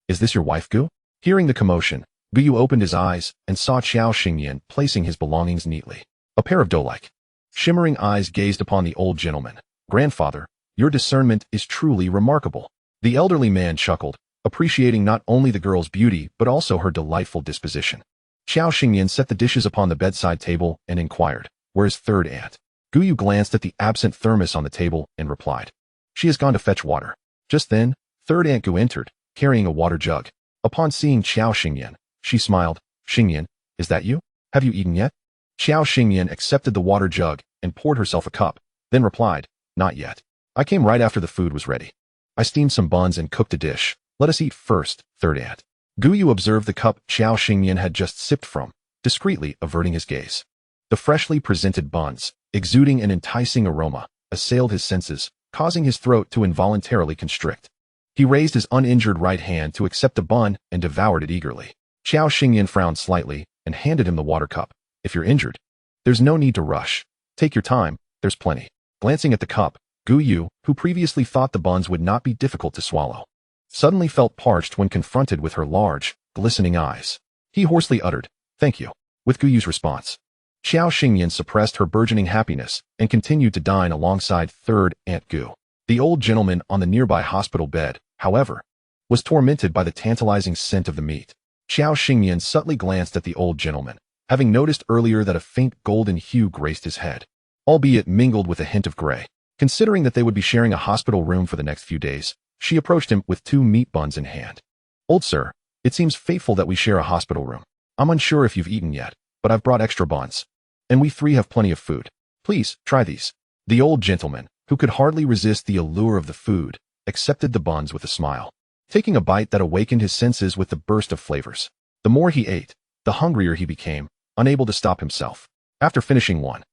Is this your wife, Gu? Hearing the commotion, Guyu opened his eyes and saw Xiao Xingyan placing his belongings neatly. A pair of doe-like, shimmering eyes gazed upon the old gentleman. Grandfather, your discernment is truly remarkable. The elderly man chuckled, appreciating not only the girl's beauty but also her delightful disposition. Xiao Xingyan set the dishes upon the bedside table and inquired, where's third aunt? Guyu glanced at the absent thermos on the table and replied, she has gone to fetch water. Just then, third aunt Gu entered, carrying a water jug. Upon seeing Xiao Xingyan, she smiled. Xingyan, is that you? Have you eaten yet? Xiao Xingyan accepted the water jug and poured herself a cup, then replied, not yet. I came right after the food was ready. I steamed some buns and cooked a dish. Let us eat first, third aunt. Guyu observed the cup Xiao Xingyan had just sipped from, discreetly averting his gaze. The freshly presented buns, exuding an enticing aroma, assailed his senses, causing his throat to involuntarily constrict. He raised his uninjured right hand to accept a bun and devoured it eagerly. Qiao Xingyan frowned slightly and handed him the water cup. If you're injured, there's no need to rush. Take your time, there's plenty. Glancing at the cup, Gu Yu, who previously thought the buns would not be difficult to swallow, suddenly felt parched when confronted with her large, glistening eyes. He hoarsely uttered, "Thank you," with Gu Yu's response. Qiao Xingyan suppressed her burgeoning happiness and continued to dine alongside third Aunt Gu. The old gentleman on the nearby hospital bed, however, was tormented by the tantalizing scent of the meat. Qiao Xingyan subtly glanced at the old gentleman, having noticed earlier that a faint golden hue graced his head, albeit mingled with a hint of gray. Considering that they would be sharing a hospital room for the next few days, she approached him with 2 meat buns in hand. "Old sir, it seems fateful that we share a hospital room. I'm unsure if you've eaten yet, but I've brought extra buns. And we 3 have plenty of food. Please, try these." The old gentleman, who could hardly resist the allure of the food, accepted the buns with a smile, taking a bite that awakened his senses with the burst of flavors. The more he ate, the hungrier he became, unable to stop himself. After finishing one,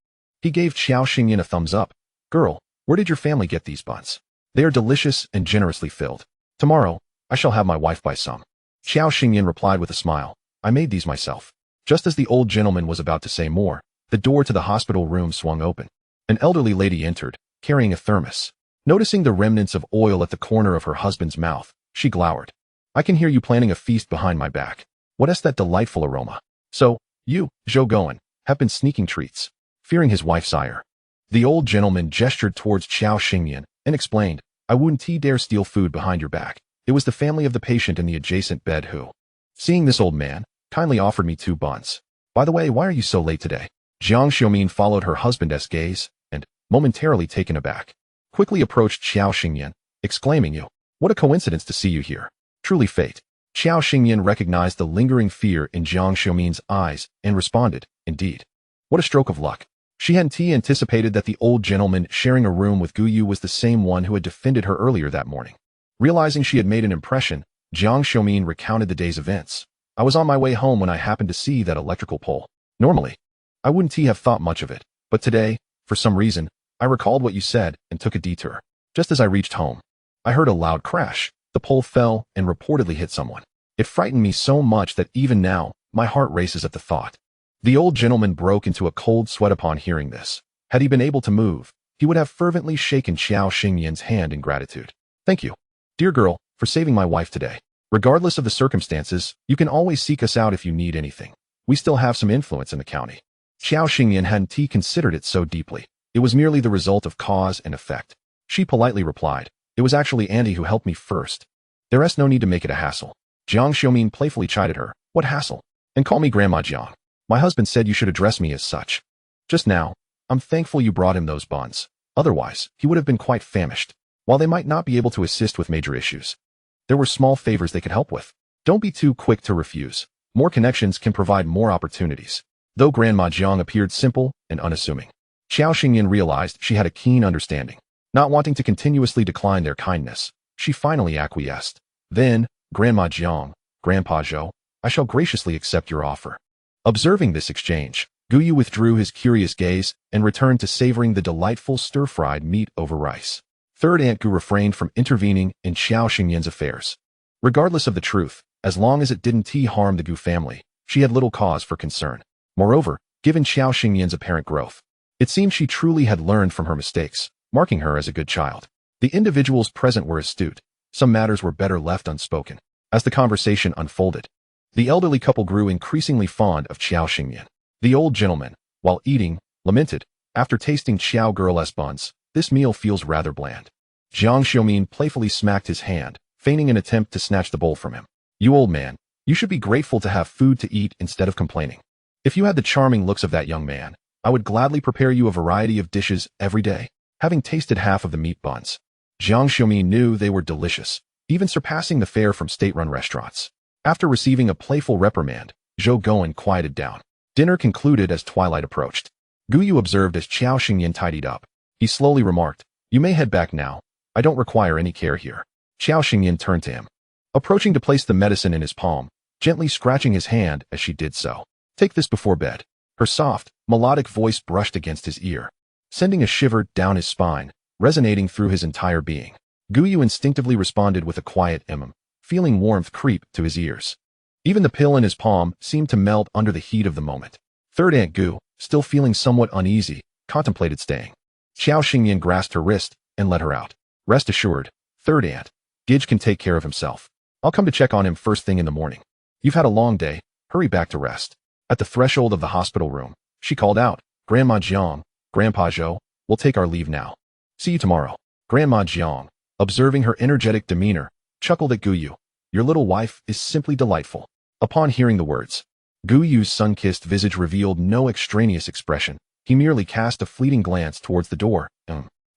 he gave Qiao Xingyan a thumbs up. "Girl, where did your family get these buns? They are delicious and generously filled. Tomorrow, I shall have my wife buy some." Qiao Xingyan replied with a smile, "I made these myself." Just as the old gentleman was about to say more, the door to the hospital room swung open. An elderly lady entered, carrying a thermos. Noticing the remnants of oil at the corner of her husband's mouth, she glowered. "I can hear you planning a feast behind my back. What is that delightful aroma? So, you, Zhou Goen, have been sneaking treats." Fearing his wife's ire, the old gentleman gestured towards Qiao Xingyan and explained, "I wouldn't dare steal food behind your back. It was the family of the patient in the adjacent bed who, seeing this old man, kindly offered me 2 buns. By the way, why are you so late today?" Jiang Xiumin followed her husband's gaze and, momentarily taken aback, quickly approached Qiao Xingyan, exclaiming, "What a coincidence to see you here. Truly fate." Qiao Xingyan recognized the lingering fear in Jiang Xiumin's eyes and responded, "Indeed. What a stroke of luck." She hadn't anticipated that the old gentleman sharing a room with Gu Yu was the same one who had defended her earlier that morning. Realizing she had made an impression, Jiang Xiumin recounted the day's events. "I was on my way home when I happened to see that electrical pole. Normally, I wouldn't have thought much of it, but today, for some reason, I recalled what you said and took a detour. Just as I reached home, I heard a loud crash. The pole fell and reportedly hit someone. It frightened me so much that even now, my heart races at the thought." The old gentleman broke into a cold sweat upon hearing this. Had he been able to move, he would have fervently shaken Qiao Xingyan's hand in gratitude. "Thank you, dear girl, for saving my wife today. Regardless of the circumstances, you can always seek us out if you need anything. We still have some influence in the county." Qiao Xingyan hadn't considered it so deeply. It was merely the result of cause and effect. She politely replied, "It was actually Andy who helped me first. There is no need to make it a hassle." Jiang Xiumin playfully chided her, "What hassle? And call me Grandma Jiang. My husband said you should address me as such. Just now, I'm thankful you brought him those buns. Otherwise, he would have been quite famished. While they might not be able to assist with major issues, there were small favors they could help with. Don't be too quick to refuse. More connections can provide more opportunities." Though Grandma Jiang appeared simple and unassuming, Qiao Xingyan realized she had a keen understanding. Not wanting to continuously decline their kindness, she finally acquiesced. "Then, Grandma Jiang, Grandpa Zhou, I shall graciously accept your offer." Observing this exchange, Gu Yu withdrew his curious gaze and returned to savoring the delightful stir-fried meat over rice. Third Aunt Gu refrained from intervening in Qiao Xingyan's affairs. Regardless of the truth, as long as it didn't harm the Gu family, she had little cause for concern. Moreover, given Qiao Xingyan's apparent growth, it seemed she truly had learned from her mistakes, marking her as a good child. The individuals present were astute. Some matters were better left unspoken. As the conversation unfolded, the elderly couple grew increasingly fond of Qiao Xingyan. The old gentleman, while eating, lamented, "After tasting Qiao girl's buns, this meal feels rather bland." Jiang Xiumin playfully smacked his hand, feigning an attempt to snatch the bowl from him. "You old man, you should be grateful to have food to eat instead of complaining. If you had the charming looks of that young man, I would gladly prepare you a variety of dishes every day." Having tasted half of the meat buns, Jiang Xiumin knew they were delicious, even surpassing the fare from state-run restaurants. After receiving a playful reprimand, Zhou Goen quieted down. Dinner concluded as twilight approached. Gu Yu observed as Qiao Xingyan tidied up. He slowly remarked, "You may head back now. I don't require any care here." Qiao Xingyan turned to him, approaching to place the medicine in his palm, gently scratching his hand as she did so. "Take this before bed." Her soft, melodic voice brushed against his ear. sending a shiver down his spine, resonating through his entire being. Gu Yu instinctively responded with a quiet feeling warmth creep to his ears. Even the pill in his palm seemed to melt under the heat of the moment. Third Aunt Gu, still feeling somewhat uneasy, contemplated staying. Xiao Xingyan grasped her wrist and let her out. Rest assured, Third Aunt, Gidge can take care of himself. I'll come to check on him first thing in the morning. You've had a long day, hurry back to rest. At the threshold of the hospital room, she called out, Grandma Jiang, Grandpa Zhou, we'll take our leave now. See you tomorrow. Grandma Jiang, observing her energetic demeanor, chuckled at Gu Yu. Your little wife is simply delightful. Upon hearing the words, Gu Yu's sun-kissed visage revealed no extraneous expression. He merely cast a fleeting glance towards the door.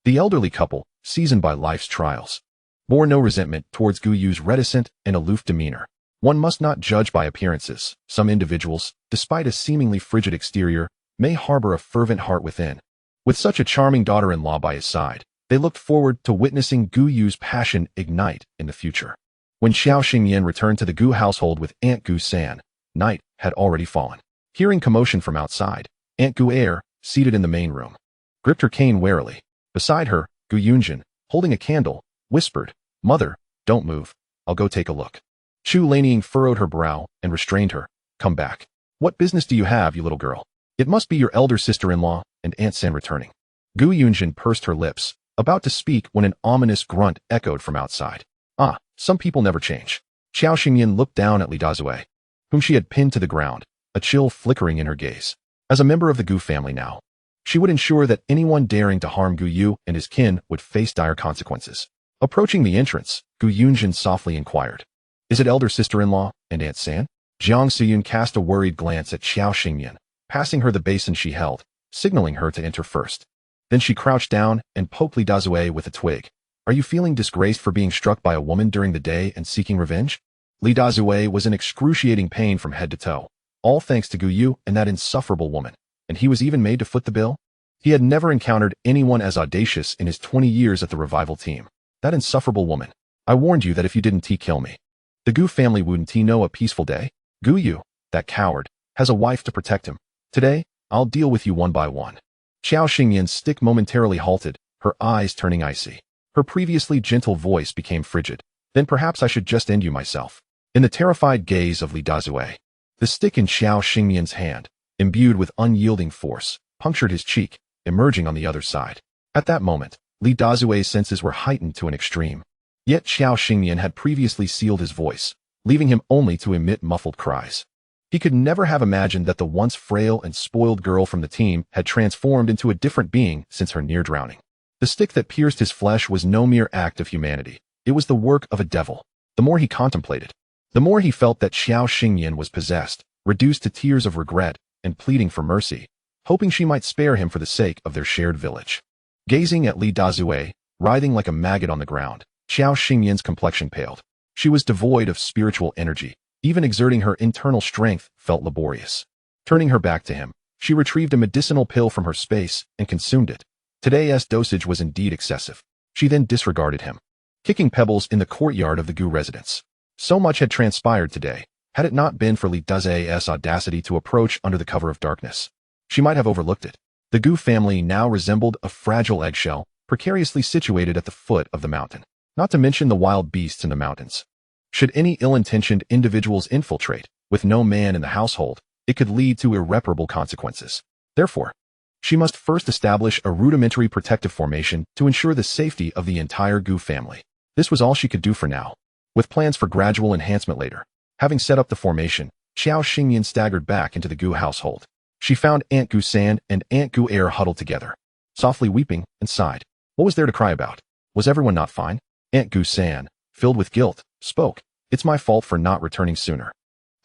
The elderly couple, seasoned by life's trials, bore no resentment towards Gu Yu's reticent and aloof demeanor. One must not judge by appearances. Some individuals, despite a seemingly frigid exterior, may harbor a fervent heart within. With such a charming daughter-in-law by his side, they looked forward to witnessing Gu Yu's passion ignite in the future. When Xiao Xingyan returned to the Gu household with Aunt Gu San, night had already fallen. Hearing commotion from outside, Aunt Gu Er, seated in the main room, gripped her cane warily. Beside her, Gu Yunjin, holding a candle, whispered, Mother, don't move. I'll go take a look. Chu Lanying furrowed her brow and restrained her. Come back. What business do you have, you little girl? It must be your elder sister-in-law and Aunt San returning. Gu Yunjin pursed her lips, about to speak when an ominous grunt echoed from outside. Ah, some people never change. Xiao Xingyan looked down at Li Dazue, whom she had pinned to the ground, a chill flickering in her gaze. As a member of the Gu family now, she would ensure that anyone daring to harm Gu Yu and his kin would face dire consequences. Approaching the entrance, Gu Yunjin softly inquired, Is it elder sister-in-law and Aunt San? Jiang Siyun cast a worried glance at Xiao Xingyan, passing her the basin she held, signaling her to enter first. Then she crouched down and poked Li Dazue with a twig. Are you feeling disgraced for being struck by a woman during the day and seeking revenge? Li Dazue was in excruciating pain from head to toe, all thanks to Gu Yu and that insufferable woman, and he was even made to foot the bill? He had never encountered anyone as audacious in his 20 years at the revival team. That insufferable woman. I warned you that if you didn't kill me, the Gu family wouldn't know a peaceful day. Gu Yu, that coward, has a wife to protect him. Today, I'll deal with you one by one. Xiao Xingyan's stick momentarily halted, her eyes turning icy. Her previously gentle voice became frigid. Then perhaps I should just end you myself. In the terrified gaze of Li Dazue, the stick in Xiao Xingyan's hand, imbued with unyielding force, punctured his cheek, emerging on the other side. At that moment, Li Dazue's senses were heightened to an extreme. Yet Xiao Xingyan had previously sealed his voice, leaving him only to emit muffled cries. He could never have imagined that the once frail and spoiled girl from the team had transformed into a different being since her near drowning. The stick that pierced his flesh was no mere act of humanity. It was the work of a devil. The more he contemplated, the more he felt that Xiao Xingyan was possessed, reduced to tears of regret and pleading for mercy, hoping she might spare him for the sake of their shared village. Gazing at Li Dazue, writhing like a maggot on the ground, Xiao Xingyan's complexion paled. She was devoid of spiritual energy. Even exerting her internal strength felt laborious. Turning her back to him, she retrieved a medicinal pill from her space and consumed it. Today's dosage was indeed excessive. She then disregarded him, kicking pebbles in the courtyard of the Gu residence. So much had transpired today. Had it not been for Li Dazue's audacity to approach under the cover of darkness, she might have overlooked it. The Gu family now resembled a fragile eggshell, precariously situated at the foot of the mountain. Not to mention the wild beasts in the mountains. Should any ill-intentioned individuals infiltrate, with no man in the household, it could lead to irreparable consequences. Therefore, she must first establish a rudimentary protective formation to ensure the safety of the entire Gu family. This was all she could do for now, with plans for gradual enhancement later. Having set up the formation, Xiao Xingyan staggered back into the Gu household. She found Aunt Gu San and Aunt Gu Er huddled together, softly weeping, and sighed. What was there to cry about? Was everyone not fine? Aunt Gu San, filled with guilt, spoke. It's my fault for not returning sooner.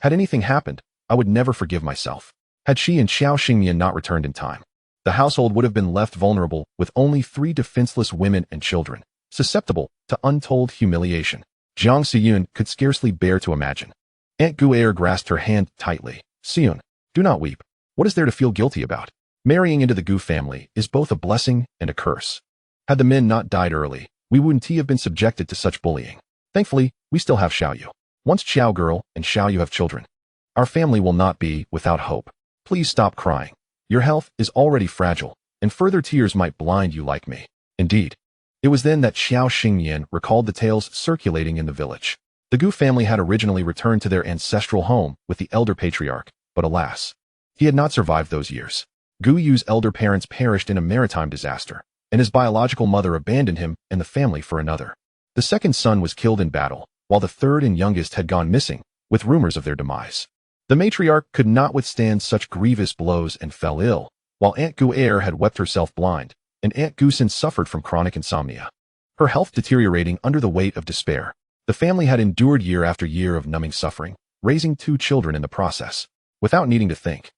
Had anything happened, I would never forgive myself. Had she and Xiao Xingyan not returned in time, the household would have been left vulnerable with only 3 defenseless women and children, susceptible to untold humiliation. Jiang Siyun could scarcely bear to imagine. Aunt Gu Er grasped her hand tightly. Siyun, do not weep. What is there to feel guilty about? Marrying into the Gu family is both a blessing and a curse. Had the men not died early, we wouldn't have been subjected to such bullying. Thankfully, we still have Xiao Yu. Once Xiao Girl and Xiao Yu have children, our family will not be without hope. Please stop crying. Your health is already fragile. and further tears might blind you like me. Indeed. It was then that Xiao Xingyan recalled the tales circulating in the village. The Gu family had originally returned to their ancestral home with the elder patriarch, but alas, he had not survived those years. Gu Yu's elder parents perished in a maritime disaster, and his biological mother abandoned him and the family for another. The second son was killed in battle, while the third and youngest had gone missing, with rumors of their demise. The matriarch could not withstand such grievous blows and fell ill, while Aunt Gu Er had wept herself blind, and Aunt Gu Sin suffered from chronic insomnia. Her health deteriorating under the weight of despair. The family had endured year after year of numbing suffering, raising 2 children in the process, without needing to think.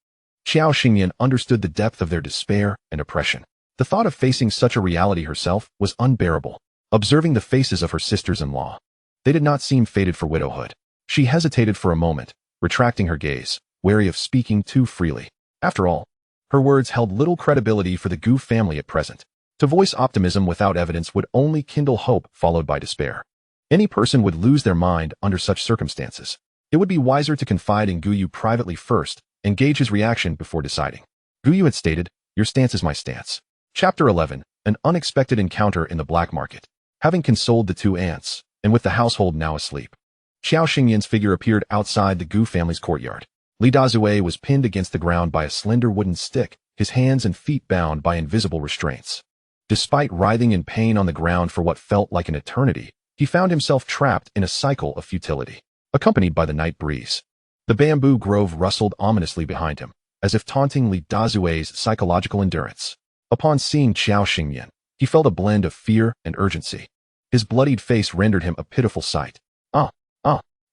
Xiao Xingyan understood the depth of their despair and oppression. The thought of facing such a reality herself was unbearable. Observing the faces of her sisters-in-law, they did not seem fated for widowhood. She hesitated for a moment, retracting her gaze, wary of speaking too freely. After all, her words held little credibility for the Gu family at present. To voice optimism without evidence would only kindle hope followed by despair. Any person would lose their mind under such circumstances. It would be wiser to confide in Gu Yu privately first, and gauge his reaction before deciding. Gu Yu had stated, "Your stance is my stance." Chapter 11, An Unexpected Encounter in the Black Market. Having consoled the 2 aunts, and with the household now asleep, Xiao Xingyan's figure appeared outside the Gu family's courtyard. Li Dazue was pinned against the ground by a slender wooden stick, his hands and feet bound by invisible restraints. Despite writhing in pain on the ground for what felt like an eternity, he found himself trapped in a cycle of futility, accompanied by the night breeze. The bamboo grove rustled ominously behind him, as if taunting Li Dazue's psychological endurance. Upon seeing Xiao Xingyan, he felt a blend of fear and urgency. His bloodied face rendered him a pitiful sight.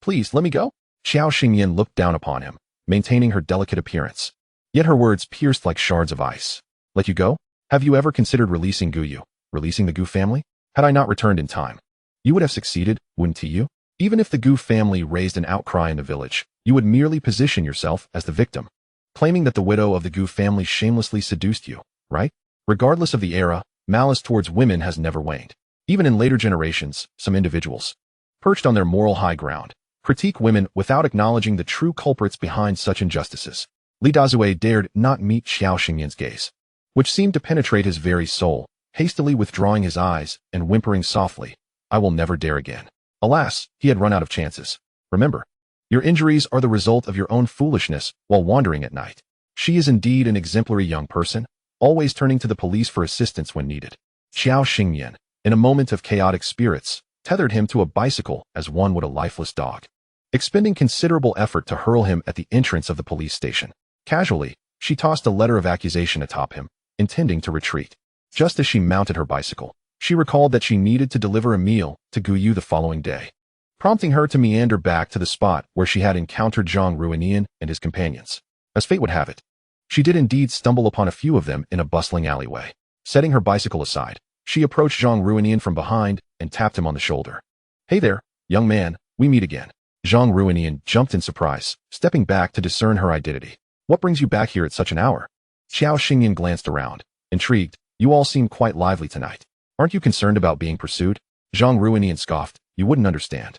Please, let me go." Xiao Xingyan looked down upon him, maintaining her delicate appearance. Yet her words pierced like shards of ice. "Let you go? Have you ever considered releasing Gu Yu, releasing the Gu family? Had I not returned in time, you would have succeeded, wouldn't you? Even if the Gu family raised an outcry in the village, you would merely position yourself as the victim, claiming that the widow of the Gu family shamelessly seduced you, right? Regardless of the era, malice towards women has never waned. Even in later generations, some individuals, perched on their moral high ground, critique women without acknowledging the true culprits behind such injustices. Li Dazue dared not meet Xiao Xingyan's gaze, which seemed to penetrate his very soul, hastily withdrawing his eyes and whimpering softly, "I will never dare again." Alas, he had run out of chances. Remember, your injuries are the result of your own foolishness while wandering at night. She is indeed an exemplary young person, always turning to the police for assistance when needed. Xiao Xingyan, in a moment of chaotic spirits, tethered him to a bicycle as one would a lifeless dog, expending considerable effort to hurl him at the entrance of the police station. Casually, she tossed a letter of accusation atop him, intending to retreat. Just as she mounted her bicycle, she recalled that she needed to deliver a meal to Gu Yu the following day, prompting her to meander back to the spot where she had encountered Zhang Ruinian and his companions. As fate would have it, she did indeed stumble upon a few of them in a bustling alleyway. Setting her bicycle aside, she approached Zhang Ruinian from behind and tapped him on the shoulder. "Hey there, young man, we meet again." Zhang Ruinian jumped in surprise, stepping back to discern her identity. "What brings you back here at such an hour?" Xiao Xingyan glanced around, intrigued. "You all seem quite lively tonight. Aren't you concerned about being pursued?" Zhang Ruinian scoffed. "You wouldn't understand.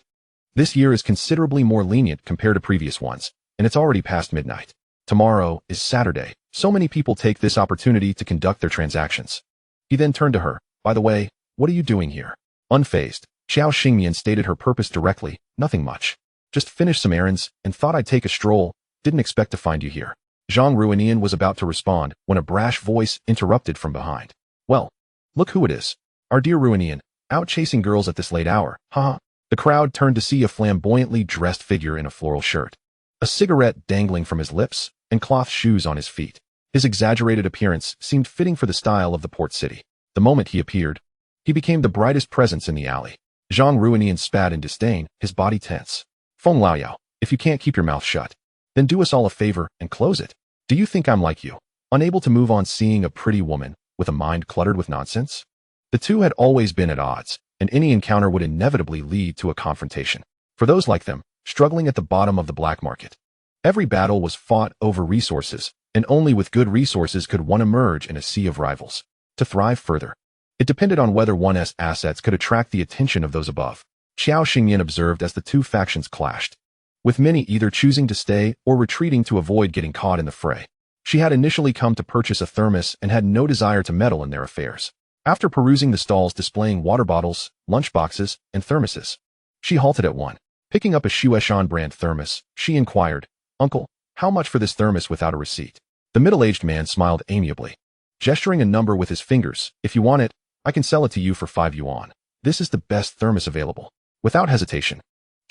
This year is considerably more lenient compared to previous ones, and it's already past midnight. Tomorrow is Saturday. So many people take this opportunity to conduct their transactions." He then turned to her. "By the way, what are you doing here?" Unfazed, Xiao Xingyan stated her purpose directly. "Nothing much. Just finished some errands and thought I'd take a stroll. Didn't expect to find you here." Zhang Ruinian was about to respond when a brash voice interrupted from behind. "Well, look who it is. Our dear Ruinian, out chasing girls at this late hour, haha." The crowd turned to see a flamboyantly dressed figure in a floral shirt, a cigarette dangling from his lips, and cloth shoes on his feet. His exaggerated appearance seemed fitting for the style of the port city. The moment he appeared, he became the brightest presence in the alley. Zhang Ruinian spat in disdain, his body tense. "Feng Laoyao, if you can't keep your mouth shut, then do us all a favor and close it. Do you think I'm like you, unable to move on seeing a pretty woman with a mind cluttered with nonsense?" The two had always been at odds, and any encounter would inevitably lead to a confrontation. For those like them, struggling at the bottom of the black market, every battle was fought over resources, and only with good resources could one emerge in a sea of rivals. To thrive further, it depended on whether one's assets could attract the attention of those above. Xiao Xingyan observed as the two factions clashed, with many either choosing to stay or retreating to avoid getting caught in the fray. She had initially come to purchase a thermos and had no desire to meddle in their affairs. After perusing the stalls displaying water bottles, lunchboxes, and thermoses, she halted at one. Picking up a Shueshan brand thermos, she inquired, "Uncle, how much for this thermos without a receipt?" The middle-aged man smiled amiably, gesturing a number with his fingers. "If you want it, I can sell it to you for 5 yuan. This is the best thermos available." Without hesitation,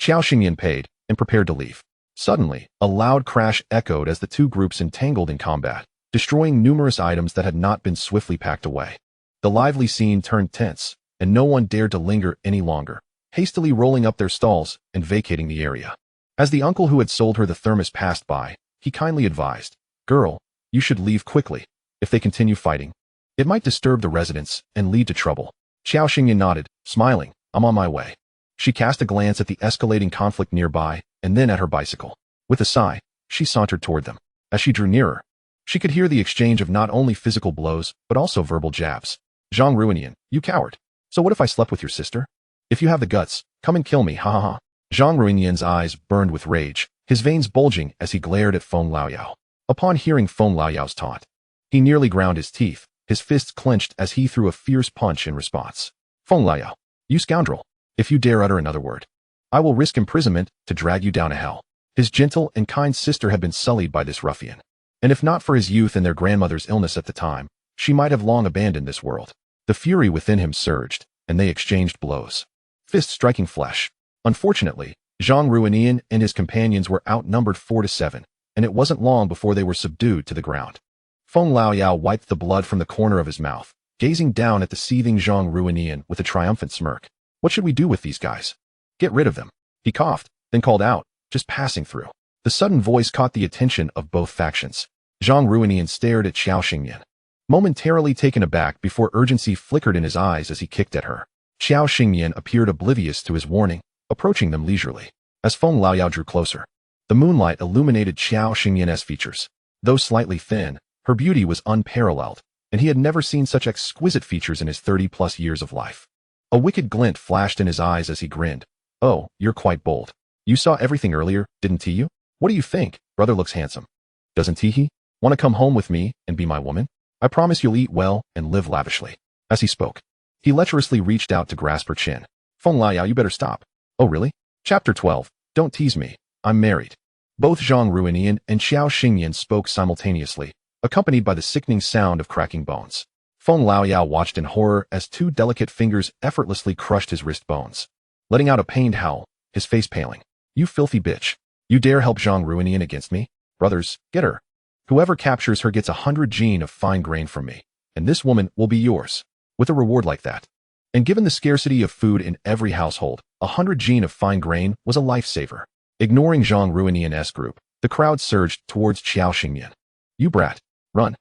Qiao Xingyan paid and prepared to leave. Suddenly, a loud crash echoed as the two groups entangled in combat, destroying numerous items that had not been swiftly packed away. The lively scene turned tense, and no one dared to linger any longer, hastily rolling up their stalls and vacating the area. As the uncle who had sold her the thermos passed by, he kindly advised, "Girl, you should leave quickly. If they continue fighting, it might disturb the residents and lead to trouble." Qiao Xingyan nodded, smiling, "I'm on my way." She cast a glance at the escalating conflict nearby, and then at her bicycle. With a sigh, she sauntered toward them. As she drew nearer, she could hear the exchange of not only physical blows, but also verbal jabs. "Zhang Ruinian, you coward. So what if I slept with your sister? If you have the guts, come and kill me, ha ha ha." Zhang Ruinian's eyes burned with rage, his veins bulging as he glared at Feng Laoyao. Upon hearing Feng Laoyao's taunt, he nearly ground his teeth, his fists clenched as he threw a fierce punch in response. "Feng Laoyao, you scoundrel. If you dare utter another word, I will risk imprisonment to drag you down to hell." His gentle and kind sister had been sullied by this ruffian, and if not for his youth and their grandmother's illness at the time, she might have long abandoned this world. The fury within him surged, and they exchanged blows, fists striking flesh. Unfortunately, Zhang Ruinian and his companions were outnumbered 4-7, and it wasn't long before they were subdued to the ground. Feng Laoyao wiped the blood from the corner of his mouth, gazing down at the seething Zhang Ruinian with a triumphant smirk. "What should we do with these guys?" "Get rid of them." He coughed, then called out, "Just passing through." The sudden voice caught the attention of both factions. Zhang Ruinian stared at Qiao Xingyan, momentarily taken aback before urgency flickered in his eyes as he kicked at her. Qiao Xingyan appeared oblivious to his warning, approaching them leisurely. As Feng Laoyao drew closer, the moonlight illuminated Qiao Xingyan's features. Though slightly thin, her beauty was unparalleled, and he had never seen such exquisite features in his 30-plus years of life. A wicked glint flashed in his eyes as he grinned. "Oh, you're quite bold. You saw everything earlier, didn't you? What do you think? Brother looks handsome. Doesn't he? Want to come home with me and be my woman? I promise you'll eat well and live lavishly." As he spoke, he lecherously reached out to grasp her chin. "Feng Laoyao, you better stop." "Oh really?" Chapter 12. Don't tease me. I'm married. Both Zhang Ruinian and Qiao Xingyan spoke simultaneously, accompanied by the sickening sound of cracking bones. Feng Laoyao watched in horror as two delicate fingers effortlessly crushed his wrist bones, letting out a pained howl, his face paling. "You filthy bitch. You dare help Zhang Ruinian against me? Brothers, get her. Whoever captures her gets 100 jin of fine grain from me, and this woman will be yours, with a reward like that." And given the scarcity of food in every household, 100 jin of fine grain was a lifesaver. Ignoring Zhang Ruinian's group, the crowd surged towards Qiao Xingyan. "You brat, run."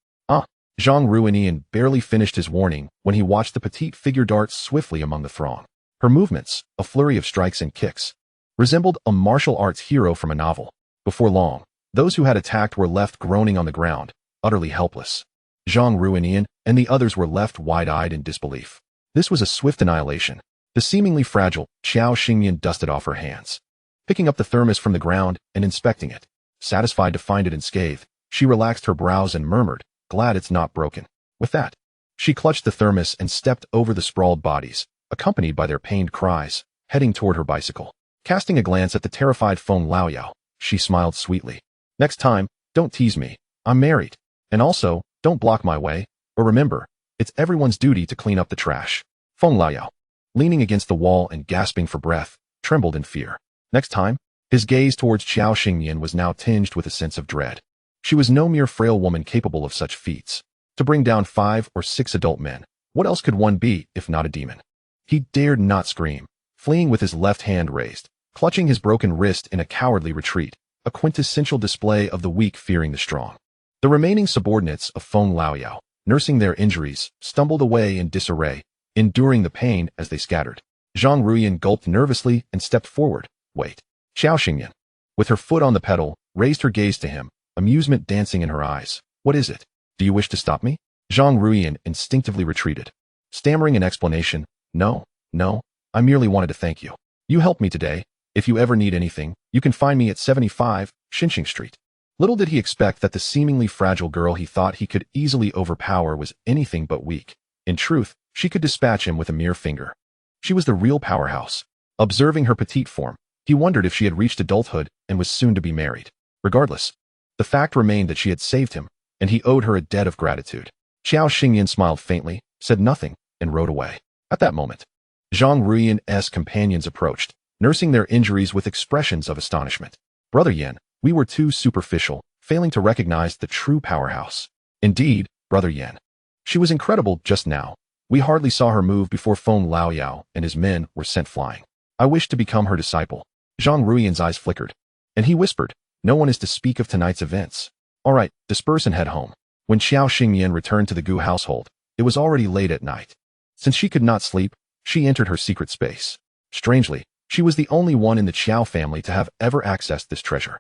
Zhang Ruinian barely finished his warning when he watched the petite figure dart swiftly among the throng. Her movements, a flurry of strikes and kicks, resembled a martial arts hero from a novel. Before long, those who had attacked were left groaning on the ground, utterly helpless. Zhang Ruinian and the others were left wide-eyed in disbelief. This was a swift annihilation. The seemingly fragile Qiao Xingyan dusted off her hands, picking up the thermos from the ground and inspecting it. Satisfied to find it unscathed, she relaxed her brows and murmured, "Glad it's not broken." With that, she clutched the thermos and stepped over the sprawled bodies, accompanied by their pained cries, heading toward her bicycle. Casting a glance at the terrified Feng Laoyao, she smiled sweetly. "Next time, don't tease me. I'm married. And also, don't block my way, or remember, it's everyone's duty to clean up the trash." Feng Laoyao, leaning against the wall and gasping for breath, trembled in fear. Next time, his gaze towards Qiao Xingyan was now tinged with a sense of dread. She was no mere frail woman capable of such feats. To bring down 5 or 6 adult men, what else could one be if not a demon? He dared not scream, fleeing with his left hand raised, clutching his broken wrist in a cowardly retreat, a quintessential display of the weak fearing the strong. The remaining subordinates of Feng Laoyao, nursing their injuries, stumbled away in disarray, enduring the pain as they scattered. Zhang Ruinian gulped nervously and stepped forward. "Wait." Qiao Xingyan, with her foot on the pedal, raised her gaze to him, amusement dancing in her eyes. "What is it? Do you wish to stop me?" Zhang Ruinian instinctively retreated, stammering an explanation. No, I merely wanted to thank you. You helped me today. If you ever need anything, you can find me at 75 Xinxing Street." Little did he expect that the seemingly fragile girl he thought he could easily overpower was anything but weak. In truth, she could dispatch him with a mere finger. She was the real powerhouse. Observing her petite form, he wondered if she had reached adulthood and was soon to be married. Regardless, the fact remained that she had saved him, and he owed her a debt of gratitude. Xiao Xingyan smiled faintly, said nothing, and rode away. At that moment, Zhang Ruiyan's companions approached, nursing their injuries with expressions of astonishment. Brother Yan, we were too superficial, failing to recognize the true powerhouse. Indeed, Brother Yan. She was incredible just now. We hardly saw her move before Feng Laoyao and his men were sent flying. I wish to become her disciple. Zhang Ruiyan's eyes flickered, and he whispered, no one is to speak of tonight's events. All right, disperse and head home. When Xiao Xingyan returned to the Gu household, it was already late at night. Since she could not sleep, she entered her secret space. Strangely, she was the only one in the Qiao family to have ever accessed this treasure.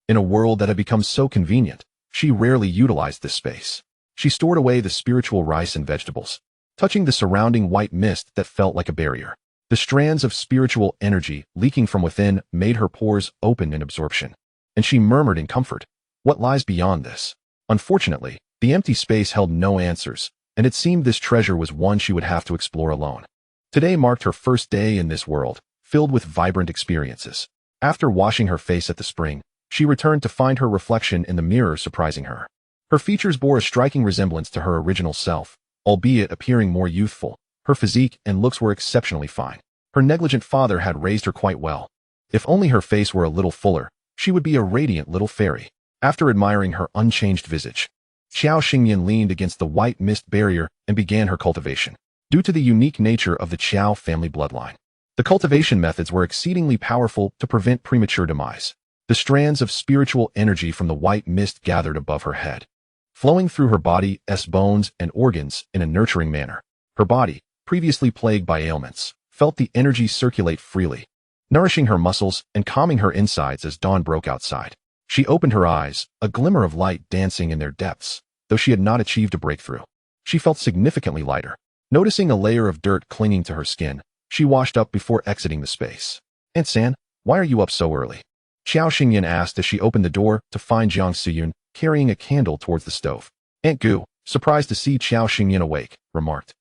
In a world that had become so convenient, she rarely utilized this space. She stored away the spiritual rice and vegetables, touching the surrounding white mist that felt like a barrier. The strands of spiritual energy leaking from within made her pores open in absorption, and she murmured in comfort, what lies beyond this? Unfortunately, the empty space held no answers, and it seemed this treasure was one she would have to explore alone. Today marked her first day in this world, filled with vibrant experiences. After washing her face at the spring, she returned to find her reflection in the mirror surprising her. Her features bore a striking resemblance to her original self, albeit appearing more youthful. Her physique and looks were exceptionally fine. Her negligent father had raised her quite well. If only her face were a little fuller, she would be a radiant little fairy. After admiring her unchanged visage, Xiao Xingyan leaned against the white mist barrier and began her cultivation. Due to the unique nature of the Qiao family bloodline, the cultivation methods were exceedingly powerful to prevent premature demise. The strands of spiritual energy from the white mist gathered above her head, flowing through her body's bones and organs in a nurturing manner. Her body, previously plagued by ailments, felt the energy circulate freely, nourishing her muscles and calming her insides as dawn broke outside. She opened her eyes, a glimmer of light dancing in their depths. Though she had not achieved a breakthrough, she felt significantly lighter. Noticing a layer of dirt clinging to her skin, she washed up before exiting the space. Aunt San, why are you up so early? Xiao Xingyan asked as she opened the door to find Jiang Suyun carrying a candle towards the stove. Aunt Gu, surprised to see Xiao Xingyan awake, remarked,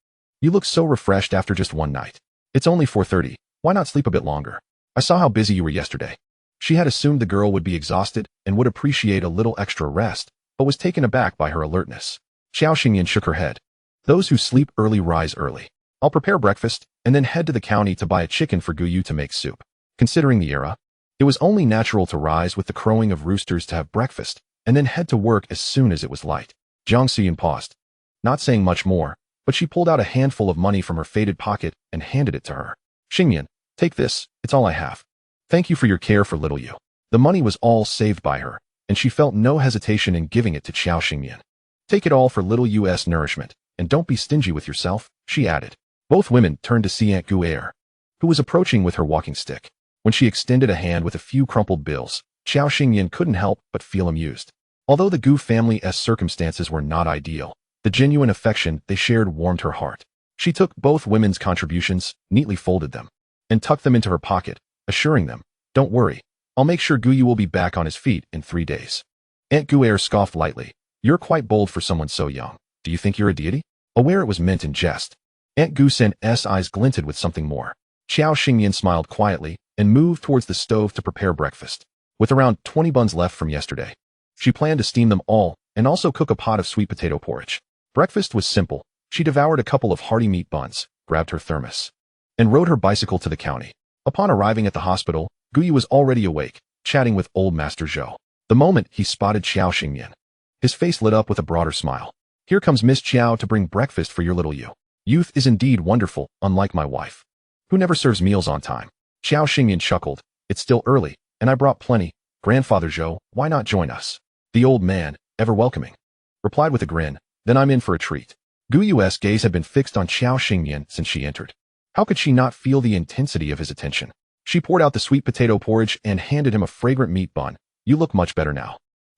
you look so refreshed after just one night. It's only 4:30, why not sleep a bit longer? I saw how busy you were yesterday. She had assumed the girl would be exhausted and would appreciate a little extra rest, but was taken aback by her alertness. Xiao Xingyan shook her head. Those who sleep early rise early. I'll prepare breakfast and then head to the county to buy a chicken for Guyu to make soup. Considering the era, it was only natural to rise with the crowing of roosters to have breakfast and then head to work as soon as it was light. Jiang Suyun paused, not saying much more, but she pulled out a handful of money from her faded pocket and handed it to her. Xingyan, take this, it's all I have. Thank you for your care for little you. The money was all saved by her, and she felt no hesitation in giving it to Xiao Xingyan. Take it all for little U's nourishment, and don't be stingy with yourself, she added. Both women turned to see Aunt Guer, who was approaching with her walking stick. When she extended a hand with a few crumpled bills, Xiao Xingyan couldn't help but feel amused. Although the Gu family's circumstances were not ideal, the genuine affection they shared warmed her heart. She took both women's contributions, neatly folded them, and tucked them into her pocket, assuring them, don't worry, I'll make sure Guyu will be back on his feet in 3 days. Aunt Guer scoffed lightly. You're quite bold for someone so young. Do you think you're a deity? Aware it was meant in jest, Aunt Gusen's eyes glinted with something more. Xiao Xingyan smiled quietly and moved towards the stove to prepare breakfast. With around 20 buns left from yesterday, she planned to steam them all and also cook a pot of sweet potato porridge. Breakfast was simple. She devoured a couple of hearty meat buns, grabbed her thermos, and rode her bicycle to the county. Upon arriving at the hospital, Guyu was already awake, chatting with old Master Zhou. The moment he spotted Xiao Xingyan, his face lit up with a broader smile. Here comes Miss Qiao to bring breakfast for your little you. Youth is indeed wonderful, unlike my wife, who never serves meals on time. Xiao Xingyan chuckled. It's still early, and I brought plenty. Grandfather Zhou, why not join us? The old man, ever welcoming, replied with a grin. Then I'm in for a treat. Guyu's gaze had been fixed on Xiao Xingyan since she entered. How could she not feel the intensity of his attention? She poured out the sweet potato porridge and handed him a fragrant meat bun. You look much better now.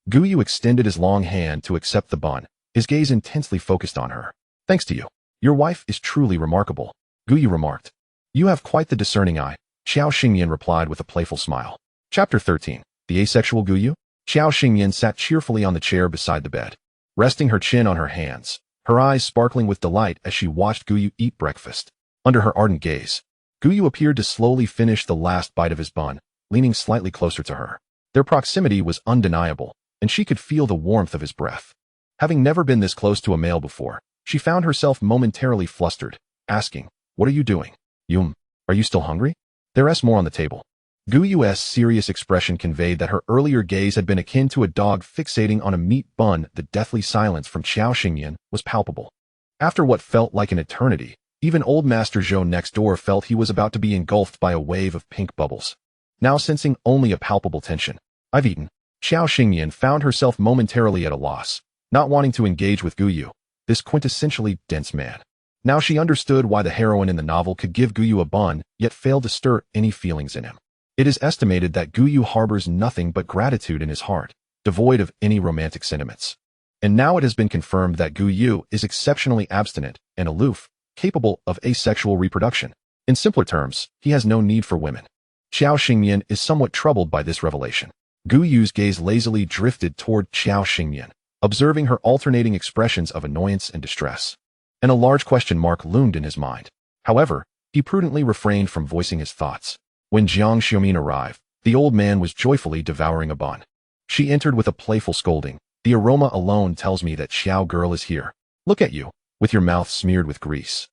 Guyu extended his long hand to accept the bun, his gaze intensely focused on her. Thanks to you. Your wife is truly remarkable, Guyu remarked. You have quite the discerning eye, Xiao Xingyan replied with a playful smile. Chapter 13. The Asexual Guyu? Xiao Xingyan sat cheerfully on the chair beside the bed, resting her chin on her hands, her eyes sparkling with delight as she watched Guyu eat breakfast. Under her ardent gaze, Guyu appeared to slowly finish the last bite of his bun, leaning slightly closer to her. Their proximity was undeniable, and she could feel the warmth of his breath. Having never been this close to a male before, she found herself momentarily flustered, asking, "What are you doing? Are you still hungry?" There's more on the table. Guyu's serious expression conveyed that her earlier gaze had been akin to a dog fixating on a meat bun. The deathly silence from Xiao Xingyan was palpable. After what felt like an eternity, even old Master Zhou next door felt he was about to be engulfed by a wave of pink bubbles. Now sensing only a palpable tension, "I've eaten." Xiao Xingyan found herself momentarily at a loss, not wanting to engage with Guyu, this quintessentially dense man. Now she understood why the heroine in the novel could give Guyu a bun, yet fail to stir any feelings in him. It is estimated that Guyu harbors nothing but gratitude in his heart, devoid of any romantic sentiments. And now it has been confirmed that Guyu is exceptionally abstinent and aloof, capable of asexual reproduction. In simpler terms, he has no need for women. Xiao Xingyan is somewhat troubled by this revelation. Guyu's gaze lazily drifted toward Xiao Xingyan, observing her alternating expressions of annoyance and distress. And a large question mark loomed in his mind. However, he prudently refrained from voicing his thoughts. When Jiang Xiumin arrived, the old man was joyfully devouring a bun. She entered with a playful scolding. "The aroma alone tells me that Xiao girl is here. Look at you, with your mouth smeared with grease.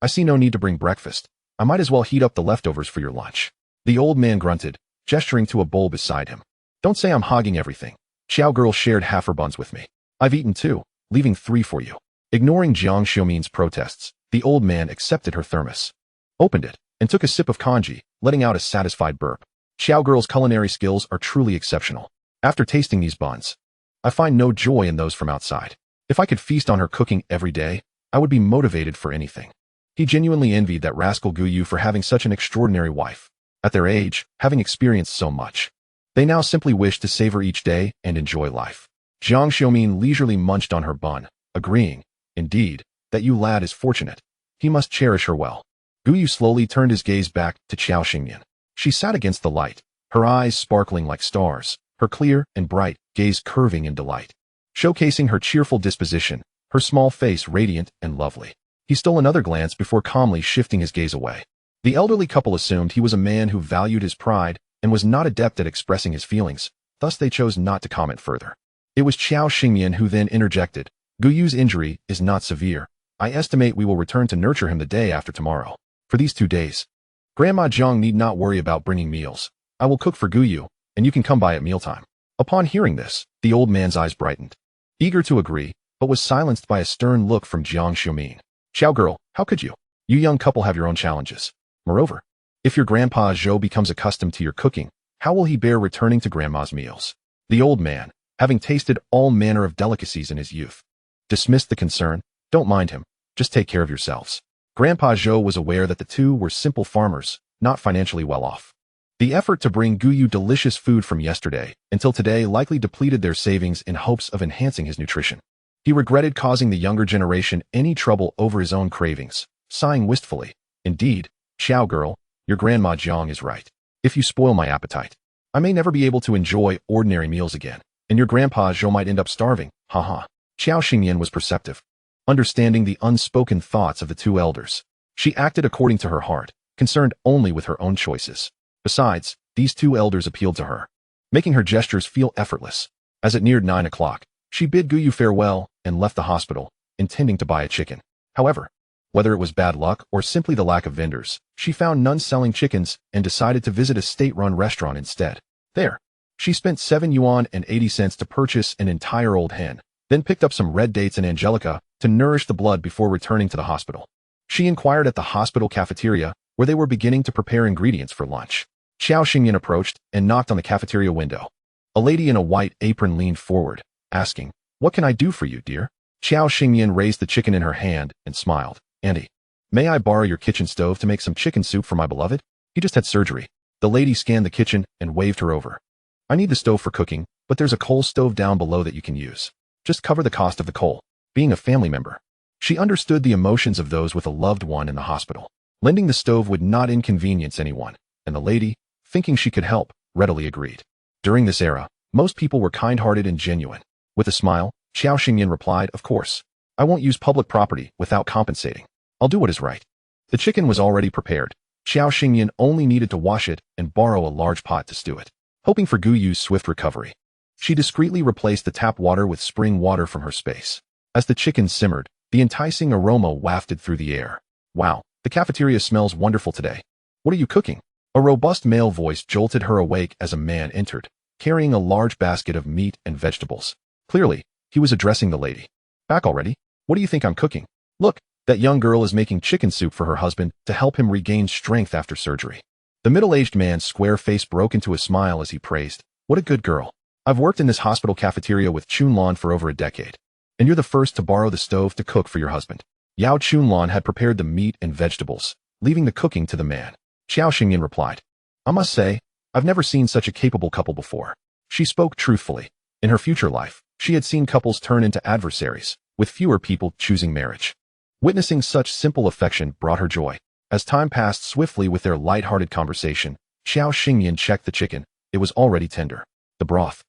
I see no need to bring breakfast. I might as well heat up the leftovers for your lunch." The old man grunted, gesturing to a bowl beside him. "Don't say I'm hogging everything. Xiao girl shared half her buns with me. I've eaten 2, leaving 3 for you." Ignoring Jiang Xiumin's protests, the old man accepted her thermos, opened it, and took a sip of congee, letting out a satisfied burp. Xiao girl's culinary skills are truly exceptional. After tasting these buns, I find no joy in those from outside. If I could feast on her cooking every day, I would be motivated for anything. He genuinely envied that rascal Guyu for having such an extraordinary wife. At their age, having experienced so much, they now simply wish to savor each day and enjoy life. Jiang Xiumin leisurely munched on her bun, agreeing, "Indeed, that you lad is fortunate. He must cherish her well." Guyu slowly turned his gaze back to Xiao Xingyan. She sat against the light, her eyes sparkling like stars, her clear and bright gaze curving in delight, showcasing her cheerful disposition, her small face radiant and lovely. He stole another glance before calmly shifting his gaze away. The elderly couple assumed he was a man who valued his pride and was not adept at expressing his feelings, thus they chose not to comment further. It was Xiao Xingyan who then interjected, "Guyu's injury is not severe. I estimate we will return to nurture him the day after tomorrow. For these 2 days, Grandma Zhang need not worry about bringing meals. I will cook for Guyu, and you can come by at mealtime." Upon hearing this, the old man's eyes brightened, eager to agree, but was silenced by a stern look from Jiang Xiumin. "Xiao girl, how could you? You young couple have your own challenges. Moreover, if your grandpa Zhou becomes accustomed to your cooking, how will he bear returning to grandma's meals?" The old man, having tasted all manner of delicacies in his youth, dismissed the concern. "Don't mind him, just take care of yourselves." Grandpa Zhou was aware that the two were simple farmers, not financially well off. The effort to bring Guyu delicious food from yesterday until today likely depleted their savings in hopes of enhancing his nutrition. He regretted causing the younger generation any trouble over his own cravings, sighing wistfully, "Indeed, Xiao girl, your grandma Jiang is right. If you spoil my appetite, I may never be able to enjoy ordinary meals again, and your grandpa Zhou might end up starving, haha." Xiao Xingyan was perceptive, understanding the unspoken thoughts of the 2 elders. She acted according to her heart, concerned only with her own choices. Besides, these 2 elders appealed to her, making her gestures feel effortless. As it neared 9 o'clock, she bid Guyu farewell and left the hospital, intending to buy a chicken. However, whether it was bad luck or simply the lack of vendors, she found none selling chickens and decided to visit a state-run restaurant instead. There, she spent 7 yuan and 80 cents to purchase an entire old hen, then picked up some red dates and angelica to nourish the blood before returning to the hospital. She inquired at the hospital cafeteria, where they were beginning to prepare ingredients for lunch. Xiao Xingyan approached and knocked on the cafeteria window. A lady in a white apron leaned forward, asking, "What can I do for you, dear?" Xiao Xingyan raised the chicken in her hand and smiled. "Auntie, may I borrow your kitchen stove to make some chicken soup for my beloved? He just had surgery." The lady scanned the kitchen and waved her over. "I need the stove for cooking, but there's a coal stove down below that you can use. Just cover the cost of the coal." Being a family member, she understood the emotions of those with a loved one in the hospital. Lending the stove would not inconvenience anyone, and the lady, thinking she could help, readily agreed. During this era, Most people were kind-hearted and genuine. With a smile, Xiao Xingyan replied, "Of course. I won't use public property without compensating. I'll do what is right." The chicken was already prepared. Xiao Xingyan only needed to wash it and borrow a large pot to stew it. Hoping for Gu Yu's swift recovery, she discreetly replaced the tap water with spring water from her space. As the chicken simmered, the enticing aroma wafted through the air. "Wow, the cafeteria smells wonderful today. What are you cooking?" A robust male voice jolted her awake as a man entered, carrying a large basket of meat and vegetables. Clearly, he was addressing the lady. "Back already? What do you think I'm cooking? Look, that young girl is making chicken soup for her husband to help him regain strength after surgery." The middle-aged man's square face broke into a smile as he praised, "What a good girl. I've worked in this hospital cafeteria with Chunlan for over a decade, and you're the first to borrow the stove to cook for your husband." Yao Chunlan had prepared the meat and vegetables, leaving the cooking to the man. Xiao Xingyan replied, "I must say, I've never seen such a capable couple before." She spoke truthfully. In her future life, she had seen couples turn into adversaries, with fewer people choosing marriage. Witnessing such simple affection brought her joy. As time passed swiftly with their light-hearted conversation, Xiao Xingyan checked the chicken. It was already tender. The broth,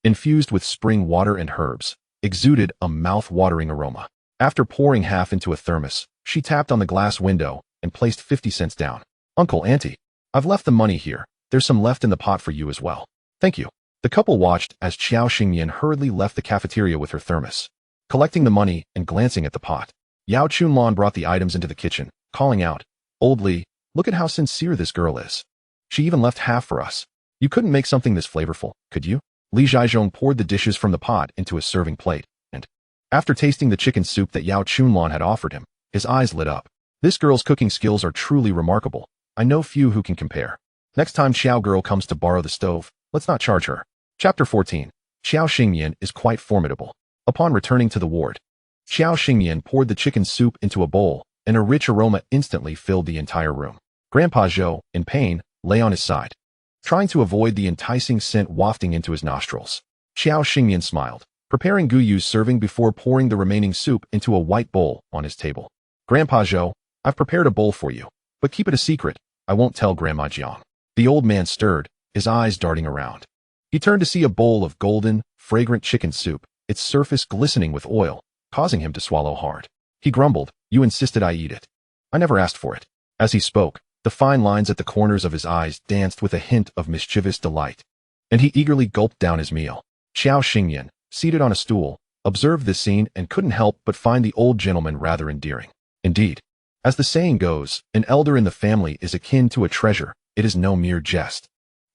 infused with spring water and herbs, exuded a mouth-watering aroma. After pouring half into a thermos, she tapped on the glass window and placed 50 cents down. "Uncle, Auntie, I've left the money here. There's some left in the pot for you as well." "Thank you." The couple watched as Xiao Xingyan hurriedly left the cafeteria with her thermos. Collecting the money and glancing at the pot, Yao Chunlan brought the items into the kitchen, calling out, "Old Li, look at how sincere this girl is. She even left half for us. You couldn't make something this flavorful, could you?" Li Zhaizhong poured the dishes from the pot into a serving plate, and, after tasting the chicken soup that Yao Chunlan had offered him, his eyes lit up. "This girl's cooking skills are truly remarkable. I know few who can compare. Next time Xiao girl comes to borrow the stove, let's not charge her." Chapter 14. Xiao Xingyan is quite formidable. Upon returning to the ward, Xiao Xingyan poured the chicken soup into a bowl, and a rich aroma instantly filled the entire room. Grandpa Zhou, in pain, lay on his side, trying to avoid the enticing scent wafting into his nostrils. Xiao Xingyan smiled, preparing Gu Yu's serving before pouring the remaining soup into a white bowl on his table. "Grandpa Zhou, I've prepared a bowl for you, but keep it a secret. I won't tell Grandma Jiang." The old man stirred, his eyes darting around. He turned to see a bowl of golden, fragrant chicken soup, its surface glistening with oil, causing him to swallow hard. He grumbled, "You insisted I eat it. I never asked for it." As he spoke, the fine lines at the corners of his eyes danced with a hint of mischievous delight, and he eagerly gulped down his meal. Xiao Xingyan, seated on a stool, observed this scene and couldn't help but find the old gentleman rather endearing. Indeed, as the saying goes, an elder in the family is akin to a treasure. It is no mere jest.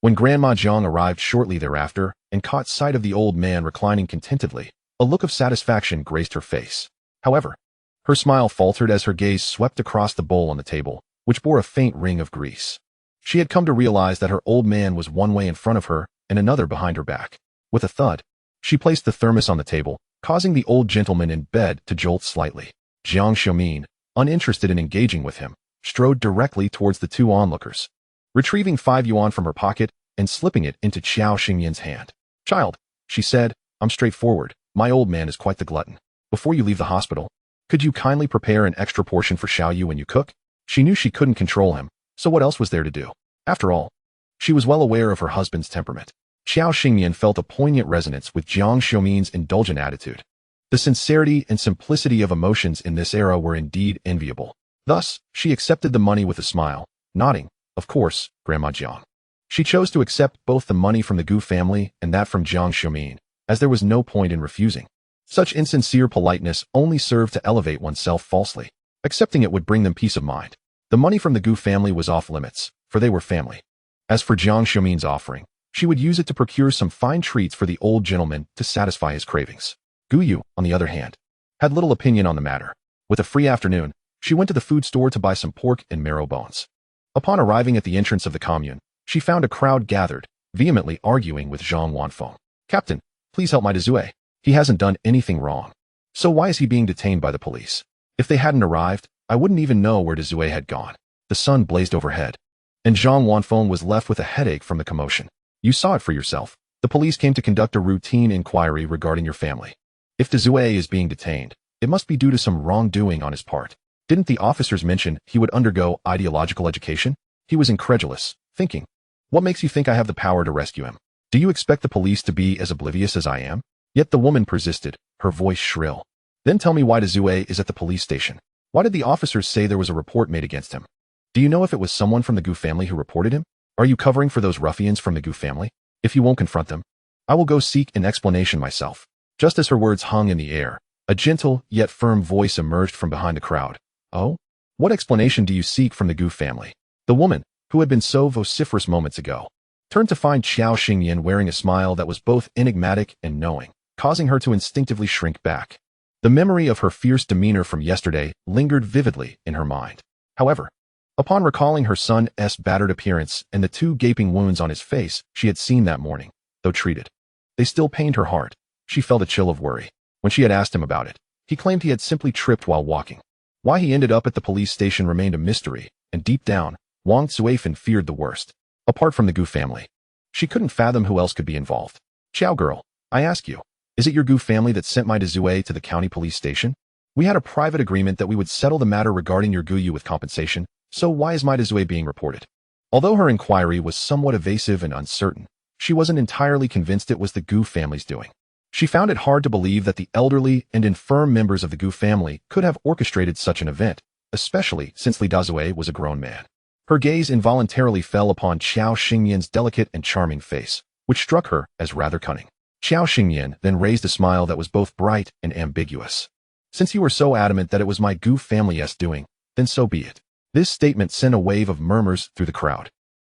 When Grandma Jiang arrived shortly thereafter and caught sight of the old man reclining contentedly, a look of satisfaction graced her face. However, her smile faltered as her gaze swept across the bowl on the table, which bore a faint ring of grease. She had come to realize that her old man was one way in front of her and another behind her back. With a thud, she placed the thermos on the table, causing the old gentleman in bed to jolt slightly. Jiang Xiumin, uninterested in engaging with him, strode directly towards the two onlookers, retrieving 5 yuan from her pocket and slipping it into Xiao Xingyan's hand. "Child," she said, "I'm straightforward. My old man is quite the glutton. Before you leave the hospital, could you kindly prepare an extra portion for Xiao Yu when you cook?" She knew she couldn't control him, so what else was there to do? After all, she was well aware of her husband's temperament. Xiao Xingyan felt a poignant resonance with Jiang Xiumin's indulgent attitude. The sincerity and simplicity of emotions in this era were indeed enviable. Thus, she accepted the money with a smile, nodding, "Of course, Grandma Jiang." She chose to accept both the money from the Gu family and that from Jiang Xiumin, as there was no point in refusing. Such insincere politeness only served to elevate oneself falsely. Accepting it would bring them peace of mind. The money from the Gu family was off limits, for they were family. As for Jiang Xiumin's offering, she would use it to procure some fine treats for the old gentleman to satisfy his cravings. Gu Yu, on the other hand, had little opinion on the matter. With a free afternoon, she went to the food store to buy some pork and marrow bones. Upon arriving at the entrance of the commune, she found a crowd gathered, vehemently arguing with Zhang Wanfeng. "Captain, please help my Dezue. He hasn't done anything wrong. So why is he being detained by the police? If they hadn't arrived, I wouldn't even know where Dezue had gone." The sun blazed overhead, and Zhang Wanfeng was left with a headache from the commotion. "You saw it for yourself. The police came to conduct a routine inquiry regarding your family. If Dezue is being detained, it must be due to some wrongdoing on his part. Didn't the officers mention he would undergo ideological education?" He was incredulous, thinking, "What makes you think I have the power to rescue him?" Do you expect the police to be as oblivious as I am? Yet the woman persisted, her voice shrill. Then tell me why Dazue is at the police station. Why did the officers say there was a report made against him? Do you know if it was someone from the Gu family who reported him? Are you covering for those ruffians from the Gu family? If you won't confront them, I will go seek an explanation myself. Just as her words hung in the air, a gentle yet firm voice emerged from behind the crowd. Oh? What explanation do you seek from the Gu family? The woman, who had been so vociferous moments ago, turned to find Qiao Xingyan wearing a smile that was both enigmatic and knowing, causing her to instinctively shrink back. The memory of her fierce demeanor from yesterday lingered vividly in her mind. However, upon recalling her son's battered appearance and the 2 gaping wounds on his face she had seen that morning, though treated, they still pained her heart. She felt a chill of worry. When she had asked him about it, he claimed he had simply tripped while walking. Why he ended up at the police station remained a mystery, and deep down, Wang Zuifan feared the worst. Apart from the Gu family, she couldn't fathom who else could be involved. Qiao girl, I ask you, is it your Gu family that sent my Dazue to the county police station? We had a private agreement that we would settle the matter regarding your Guyu with compensation, so why is my Dazue being reported? Although her inquiry was somewhat evasive and uncertain, she wasn't entirely convinced it was the Gu family's doing. She found it hard to believe that the elderly and infirm members of the Gu family could have orchestrated such an event, especially since Li Dazue was a grown man. Her gaze involuntarily fell upon Qiao Xingyan's delicate and charming face, which struck her as rather cunning. Qiao Xingyan then raised a smile that was both bright and ambiguous. Since you were so adamant that it was my Gu family's doing, then so be it. This statement sent a wave of murmurs through the crowd.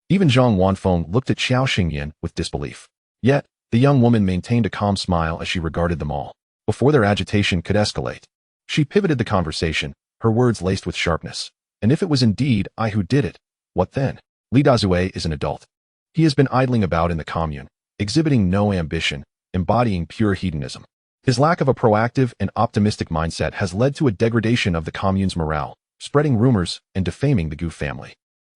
Even Zhang Wanfeng looked at Qiao Xingyan with disbelief. Yet, the young woman maintained a calm smile as she regarded them all. Before their agitation could escalate, she pivoted the conversation, her words laced with sharpness. And if it was indeed I who did it, what then? Li Dazue is an adult. He has been idling about in the commune, exhibiting no ambition, embodying pure hedonism. His lack of a proactive and optimistic mindset has led to a degradation of the commune's morale, spreading rumors and defaming the Gu family.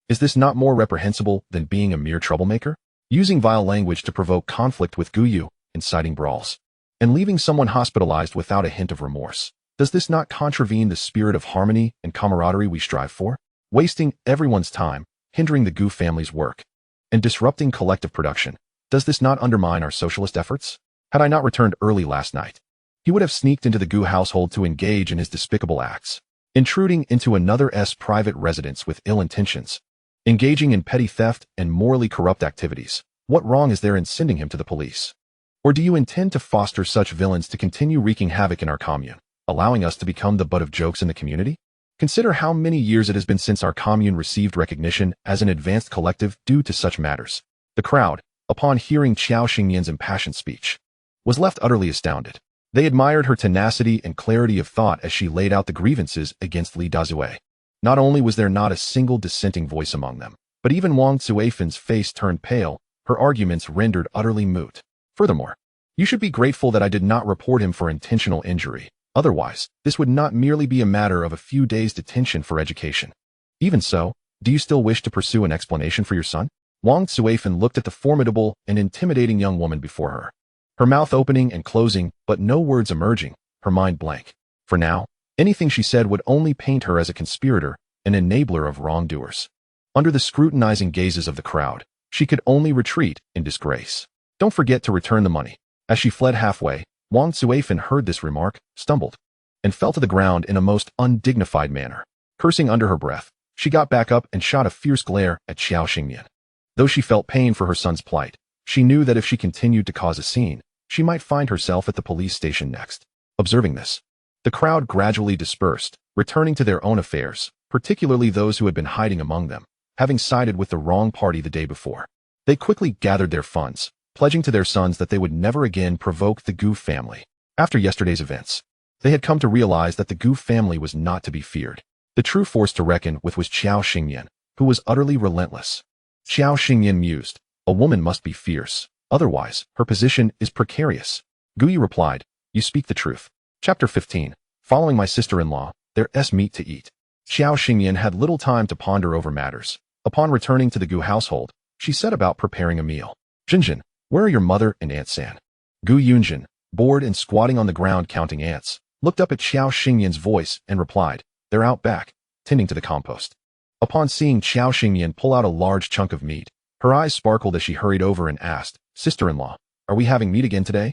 Is this not more reprehensible than being a mere troublemaker? Using vile language to provoke conflict with Guyu, inciting brawls, and leaving someone hospitalized without a hint of remorse. Does this not contravene the spirit of harmony and camaraderie we strive for? Wasting everyone's time, hindering the Gu family's work, and disrupting collective production. Does this not undermine our socialist efforts? Had I not returned early last night, he would have sneaked into the Gu household to engage in his despicable acts, intruding into another's private residence with ill intentions, engaging in petty theft and morally corrupt activities. What wrong is there in sending him to the police? Or do you intend to foster such villains to continue wreaking havoc in our commune, allowing us to become the butt of jokes in the community? Consider how many years it has been since our commune received recognition as an advanced collective due to such matters. The crowd, upon hearing Qiao Xingyan's impassioned speech, was left utterly astounded. They admired her tenacity and clarity of thought as she laid out the grievances against Li Dazue. Not only was there not a single dissenting voice among them, but even Wang Zuifan's face turned pale, her arguments rendered utterly moot. Furthermore, you should be grateful that I did not report him for intentional injury. Otherwise, this would not merely be a matter of a few days' detention for education. Even so, do you still wish to pursue an explanation for your son? Wang Zuifan looked at the formidable and intimidating young woman before her, her mouth opening and closing, but no words emerging, her mind blank. For now, anything she said would only paint her as a conspirator, an enabler of wrongdoers. Under the scrutinizing gazes of the crowd, she could only retreat in disgrace. Don't forget to return the money. As she fled halfway, Wang Zuifan heard this remark, stumbled, and fell to the ground in a most undignified manner. Cursing under her breath, she got back up and shot a fierce glare at Qiao Xingyan. Though she felt pain for her son's plight, she knew that if she continued to cause a scene, she might find herself at the police station next. Observing this, the crowd gradually dispersed, returning to their own affairs, particularly those who had been hiding among them, having sided with the wrong party the day before. They quickly gathered their funds, pledging to their sons that they would never again provoke the Gu family. After yesterday's events, they had come to realize that the Gu family was not to be feared. The true force to reckon with was Qiao Xingyan, who was utterly relentless. Qiao Xingyan mused, a woman must be fierce, otherwise, her position is precarious. Guyu replied, you speak the truth. Chapter 15. Following my sister-in-law, there's meat to eat. Qiao Xingyan had little time to ponder over matters. Upon returning to the Gu household, she set about preparing a meal. Jinjin, where are your mother and Aunt San? Gu Yunjin, bored and squatting on the ground counting ants, looked up at Qiao Xingyan's voice and replied, they're out back, tending to the compost. Upon seeing Qiao Xingyan pull out a large chunk of meat, her eyes sparkled as she hurried over and asked, Sister-in-law, are we having meat again today?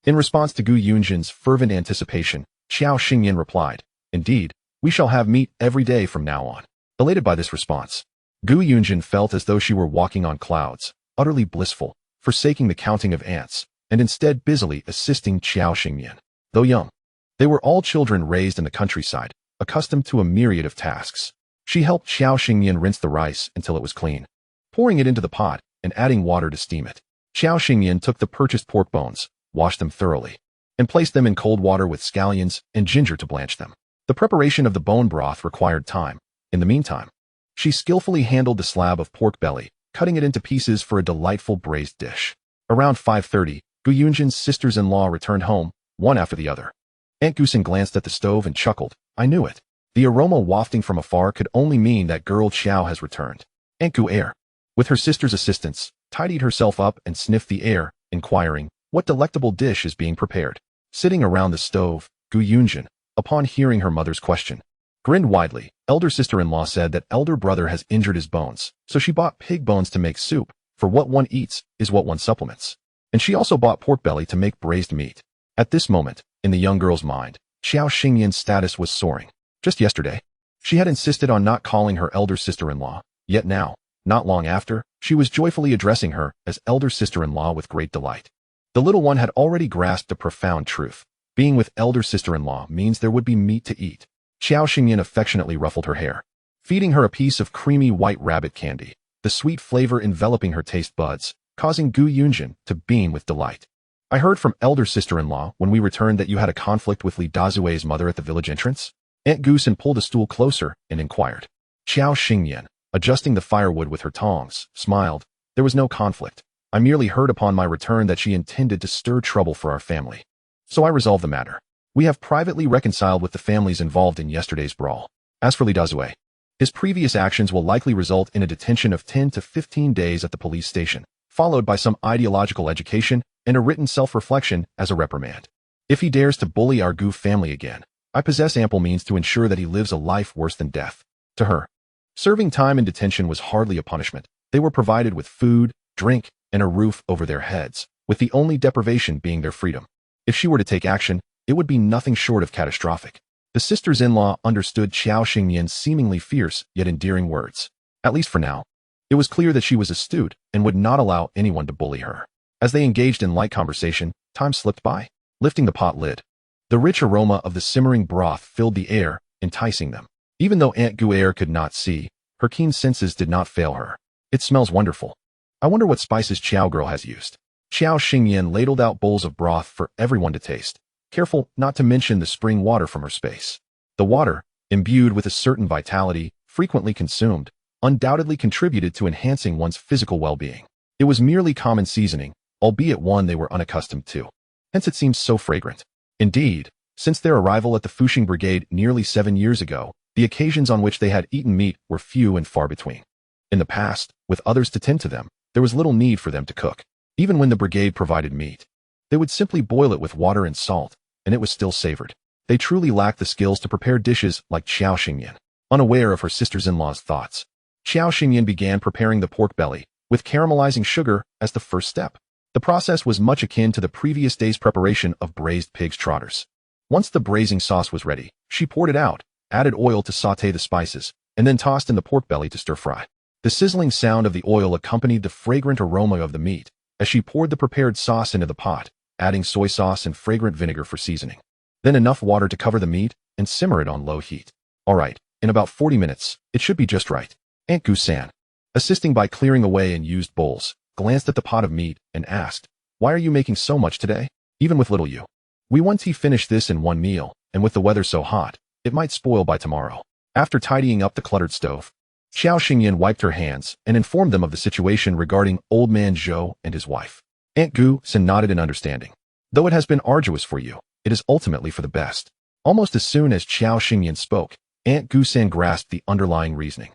In response to Gu Yunjin's fervent anticipation, Xiao Xingyan replied, Indeed, we shall have meat every day from now on. Elated by this response, Gu Yunjin felt as though she were walking on clouds, utterly blissful, forsaking the counting of ants, and instead busily assisting Xiao Xingyan. Though young, they were all children raised in the countryside, accustomed to a myriad of tasks. She helped Xiao Xingyan rinse the rice until it was clean, pouring it into the pot and adding water to steam it. Xiao Xingyan took the purchased pork bones, washed them thoroughly, and placed them in cold water with scallions and ginger to blanch them. The preparation of the bone broth required time. In the meantime, she skillfully handled the slab of pork belly, cutting it into pieces for a delightful braised dish. Around 5:30, Gu Yunjin's sisters-in-law returned home, one after the other. Aunt Gusen glanced at the stove and chuckled. I knew it. The aroma wafting from afar could only mean that girl Xiao has returned. Aunt Gu Air, with her sister's assistance, tidied herself up and sniffed the air, inquiring, what delectable dish is being prepared? Sitting around the stove, Gu Yunjin, upon hearing her mother's question, grinned widely. Elder sister-in-law said that elder brother has injured his bones, so she bought pig bones to make soup, for what one eats is what one supplements. And she also bought pork belly to make braised meat. At this moment, in the young girl's mind, Xiao Xingyan's status was soaring. Just yesterday, she had insisted on not calling her elder sister-in-law, yet now, not long after, she was joyfully addressing her as elder sister-in-law with great delight. The little one had already grasped a profound truth. Being with elder sister-in-law means there would be meat to eat. Xiao Xingyan affectionately ruffled her hair, feeding her a piece of creamy white rabbit candy, the sweet flavor enveloping her taste buds, causing Gu Yunjin to beam with delight. I heard from elder sister-in-law when we returned that you had a conflict with Li Dazue's mother at the village entrance. Aunt Gusen pulled a stool closer and inquired. Xiao Xingyan, adjusting the firewood with her tongs, smiled. There was no conflict. I merely heard upon my return that she intended to stir trouble for our family. So I resolved the matter. We have privately reconciled with the families involved in yesterday's brawl. As for Li Dazue, his previous actions will likely result in a detention of 10 to 15 days at the police station, followed by some ideological education and a written self-reflection as a reprimand. If he dares to bully our Gu family again, I possess ample means to ensure that he lives a life worse than death. To her, serving time in detention was hardly a punishment. They were provided with food, drink, and a roof over their heads, with the only deprivation being their freedom. If she were to take action, it would be nothing short of catastrophic. The sisters-in-law understood Xiao Xingyan's seemingly fierce yet endearing words. At least for now, it was clear that she was astute and would not allow anyone to bully her. As they engaged in light conversation, time slipped by. Lifting the pot lid, the rich aroma of the simmering broth filled the air, enticing them. Even though Aunt Guer could not see, her keen senses did not fail her. It smells wonderful. I wonder what spices Xiao girl has used. Xiao Xingyan ladled out bowls of broth for everyone to taste, careful not to mention the spring water from her space. The water, imbued with a certain vitality, frequently consumed, undoubtedly contributed to enhancing one's physical well-being. It was merely common seasoning, albeit one they were unaccustomed to. Hence it seems so fragrant. Indeed, since their arrival at the Fuxing Brigade nearly 7 years ago, the occasions on which they had eaten meat were few and far between. In the past, with others to tend to them, there was little need for them to cook. Even when the brigade provided meat, they would simply boil it with water and salt, and it was still savored. They truly lacked the skills to prepare dishes like Xiao Xingyan. Unaware of her sisters-in-law's thoughts, Xiao Xingyan began preparing the pork belly, with caramelizing sugar as the first step. The process was much akin to the previous day's preparation of braised pig's trotters. Once the braising sauce was ready, she poured it out, added oil to sauté the spices, and then tossed in the pork belly to stir-fry. The sizzling sound of the oil accompanied the fragrant aroma of the meat as she poured the prepared sauce into the pot, adding soy sauce and fragrant vinegar for seasoning. Then enough water to cover the meat and simmer it on low heat. All right, in about 40 minutes, it should be just right. Aunt Gusan, assisting by clearing away unused bowls, glanced at the pot of meat and asked, "Why are you making so much today? Even with little you. We want to finish this in one meal, and with the weather so hot, it might spoil by tomorrow." After tidying up the cluttered stove, Xiao Xingyan wiped her hands and informed them of the situation regarding old man Zhou and his wife. Aunt Gusen nodded in understanding. Though it has been arduous for you, it is ultimately for the best. Almost as soon as Xiao Xingyan spoke, Aunt Gusen grasped the underlying reasoning.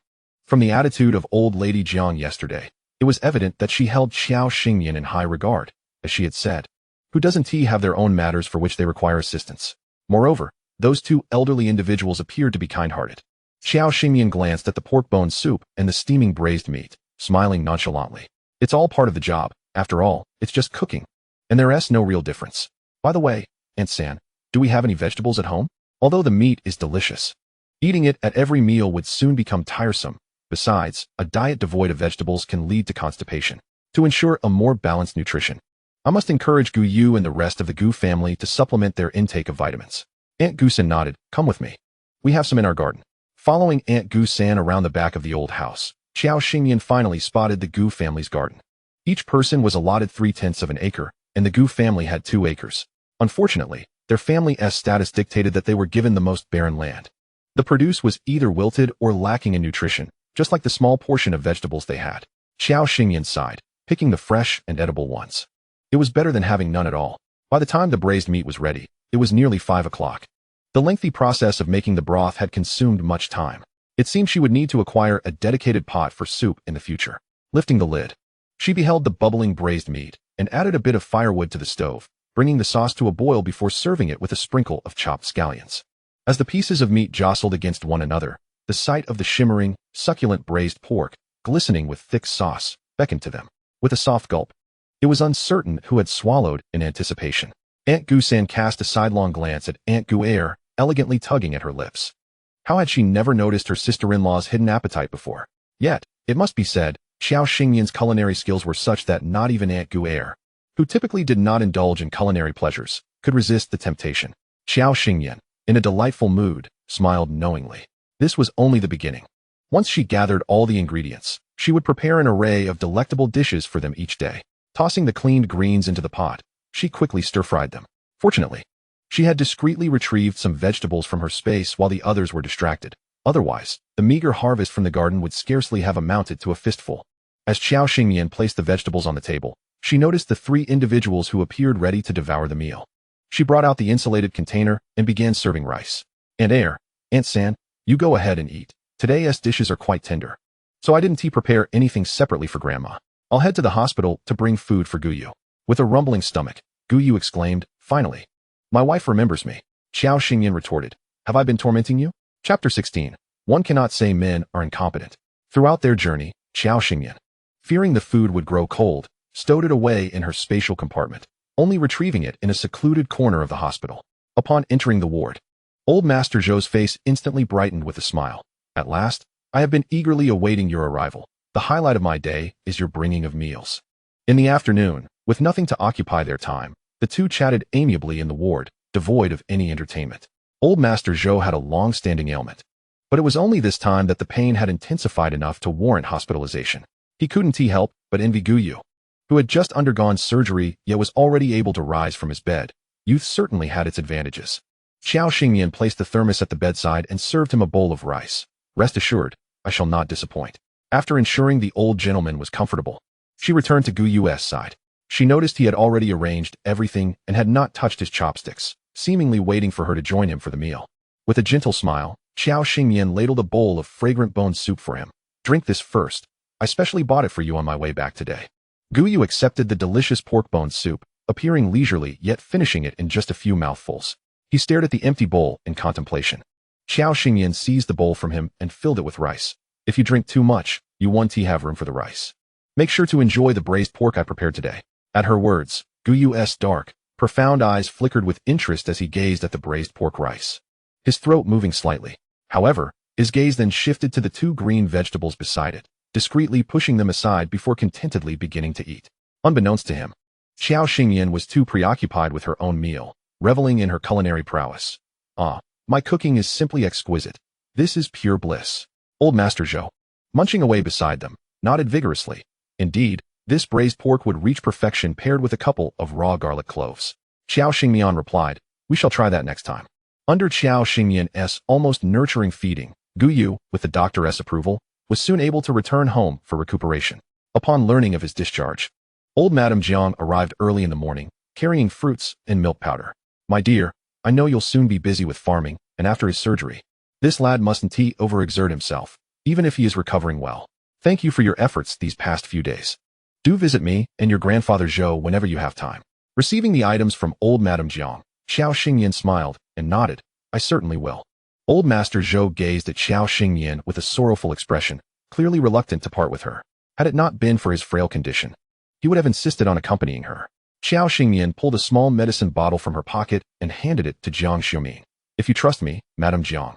From the attitude of old Lady Jiang yesterday, it was evident that she held Xiao Xingyan in high regard, as she had said. Who doesn't have their own matters for which they require assistance? Moreover, those two elderly individuals appeared to be kind-hearted. Xiao Xingyan glanced at the pork bone soup and the steaming braised meat, smiling nonchalantly. It's all part of the job, After all, it's just cooking. And there's no real difference. By the way, Aunt San, do we have any vegetables at home? Although the meat is delicious, eating it at every meal would soon become tiresome. Besides, a diet devoid of vegetables can lead to constipation. To ensure a more balanced nutrition, I must encourage Gu Yu and the rest of the Gu family to supplement their intake of vitamins. Aunt Gu-san nodded. Come with me. We have some in our garden. Following Aunt Gu-san around the back of the old house, Xiao Xingyan finally spotted the Gu family's garden. Each person was allotted 3/10 of an acre, and the Gu family had 2 acres. Unfortunately, their family's status dictated that they were given the most barren land. The produce was either wilted or lacking in nutrition, just like the small portion of vegetables they had. Xiao Xingyan sighed, picking the fresh and edible ones. It was better than having none at all. By the time the braised meat was ready, it was nearly 5 o'clock. The lengthy process of making the broth had consumed much time. It seemed she would need to acquire a dedicated pot for soup in the future. Lifting the lid, she beheld the bubbling braised meat and added a bit of firewood to the stove, bringing the sauce to a boil before serving it with a sprinkle of chopped scallions. As the pieces of meat jostled against one another, the sight of the shimmering, succulent braised pork, glistening with thick sauce, beckoned to them. With a soft gulp, it was uncertain who had swallowed in anticipation. Aunt Gu-san cast a sidelong glance at Aunt Gu-air, elegantly tugging at her lips. How had she never noticed her sister-in-law's hidden appetite before? Yet, it must be said, Xiao Xingyan's culinary skills were such that not even Aunt Gu-air, who typically did not indulge in culinary pleasures, could resist the temptation. Xiao Xingyan, in a delightful mood, smiled knowingly. This was only the beginning. Once she gathered all the ingredients, she would prepare an array of delectable dishes for them each day. Tossing the cleaned greens into the pot, she quickly stir-fried them. Fortunately, she had discreetly retrieved some vegetables from her space while the others were distracted. Otherwise, the meager harvest from the garden would scarcely have amounted to a fistful. As Xiao Xingyan placed the vegetables on the table, she noticed the 3 individuals who appeared ready to devour the meal. She brought out the insulated container and began serving rice. Aunt San, you go ahead and eat. Today's dishes are quite tender, so I didn't prepare anything separately for Grandma. I'll head to the hospital to bring food for Gu Yu. With a rumbling stomach, Gu Yu exclaimed, finally. My wife remembers me. Xiao Xingyan retorted. Have I been tormenting you? Chapter 16. One cannot say men are incompetent. Throughout their journey, Xiao Xingyan, fearing the food would grow cold, stowed it away in her spatial compartment, only retrieving it in a secluded corner of the hospital. Upon entering the ward, old Master Zhou's face instantly brightened with a smile. At last, I have been eagerly awaiting your arrival. The highlight of my day is your bringing of meals. In the afternoon, with nothing to occupy their time, the two chatted amiably in the ward, devoid of any entertainment. Old Master Zhou had a long-standing ailment, but it was only this time that the pain had intensified enough to warrant hospitalization. He couldn't help but envy Gu Yu, who had just undergone surgery yet was already able to rise from his bed. Youth certainly had its advantages. Xiao Xingyan placed the thermos at the bedside and served him a bowl of rice. Rest assured, I shall not disappoint. After ensuring the old gentleman was comfortable, she returned to Gu Yu's side. She noticed he had already arranged everything and had not touched his chopsticks, seemingly waiting for her to join him for the meal. With a gentle smile, Xiao Xingyan ladled a bowl of fragrant bone soup for him. Drink this first. I specially bought it for you on my way back today. Gu Yu accepted the delicious pork bone soup, appearing leisurely yet finishing it in just a few mouthfuls. He stared at the empty bowl in contemplation. Xiao Xingyan seized the bowl from him and filled it with rice. If you drink too much, you won't have room for the rice. Make sure to enjoy the braised pork I prepared today. At her words, Gu Yu's dark, profound eyes flickered with interest as he gazed at the braised pork rice, his throat moving slightly. However, his gaze then shifted to the 2 green vegetables beside it, discreetly pushing them aside before contentedly beginning to eat. Unbeknownst to him, Xiao Xingyan was too preoccupied with her own meal, reveling in her culinary prowess. Ah, my cooking is simply exquisite. This is pure bliss. Old Master Zhou, munching away beside them, nodded vigorously. Indeed, this braised pork would reach perfection paired with a couple of raw garlic cloves. Xiao Xingyan replied, we shall try that next time. Under Xiao Xingyan's almost nurturing feeding, Gu Yu, with the doctor's approval, was soon able to return home for recuperation. Upon learning of his discharge, old Madame Jiang arrived early in the morning, carrying fruits and milk powder. My dear, I know you'll soon be busy with farming, and after his surgery, this lad mustn't overexert himself, even if he is recovering well. Thank you for your efforts these past few days. Do visit me and your grandfather Zhou whenever you have time. Receiving the items from old Madame Jiang, Xiao Xingyan smiled and nodded. I certainly will. Old Master Zhou gazed at Xiao Xingyan with a sorrowful expression, clearly reluctant to part with her. Had it not been for his frail condition, he would have insisted on accompanying her. Xiao Xingyan pulled a small medicine bottle from her pocket and handed it to Jiang Xiumin. If you trust me, Madame Jiang,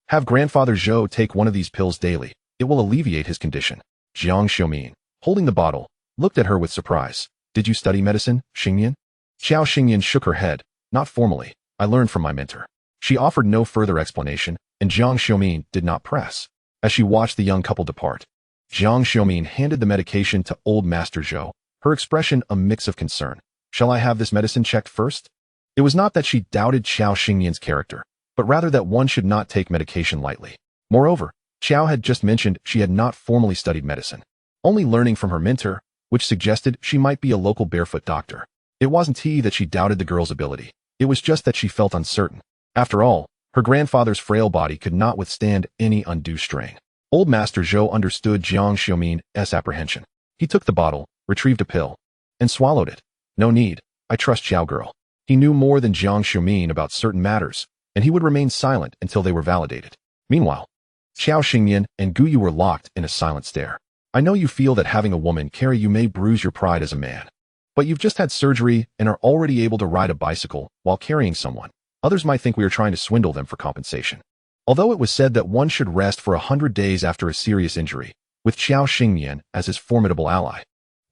have Grandfather Zhou take one of these pills daily. It will alleviate his condition. Jiang Xiumin, holding the bottle, looked at her with surprise. Did you study medicine, Xingyan? Xiao Xingyan shook her head. Not formally. I learned from my mentor. She offered no further explanation, and Jiang Xiumin did not press. As she watched the young couple depart, Jiang Xiumin handed the medication to old Master Zhou, her expression a mix of concern. Shall I have this medicine checked first? It was not that she doubted Xiao Xingyan's character, but rather that one should not take medication lightly. Moreover, Xiao had just mentioned she had not formally studied medicine, only learning from her mentor, which suggested she might be a local barefoot doctor. It wasn't that she doubted the girl's ability. It was just that she felt uncertain. After all, her grandfather's frail body could not withstand any undue strain. Old Master Zhou understood Jiang Xiumin's apprehension. He took the bottle, retrieved a pill, and swallowed it. No need. I trust Xiao girl. He knew more than Jiang Xiumin about certain matters, and he would remain silent until they were validated. Meanwhile, Xiao Xingyan and Gu Yu were locked in a silent stare. I know you feel that having a woman carry you may bruise your pride as a man. But you've just had surgery and are already able to ride a bicycle while carrying someone. Others might think we are trying to swindle them for compensation. Although it was said that one should rest for 100 days after a serious injury, with Xiao Xingyan as his formidable ally,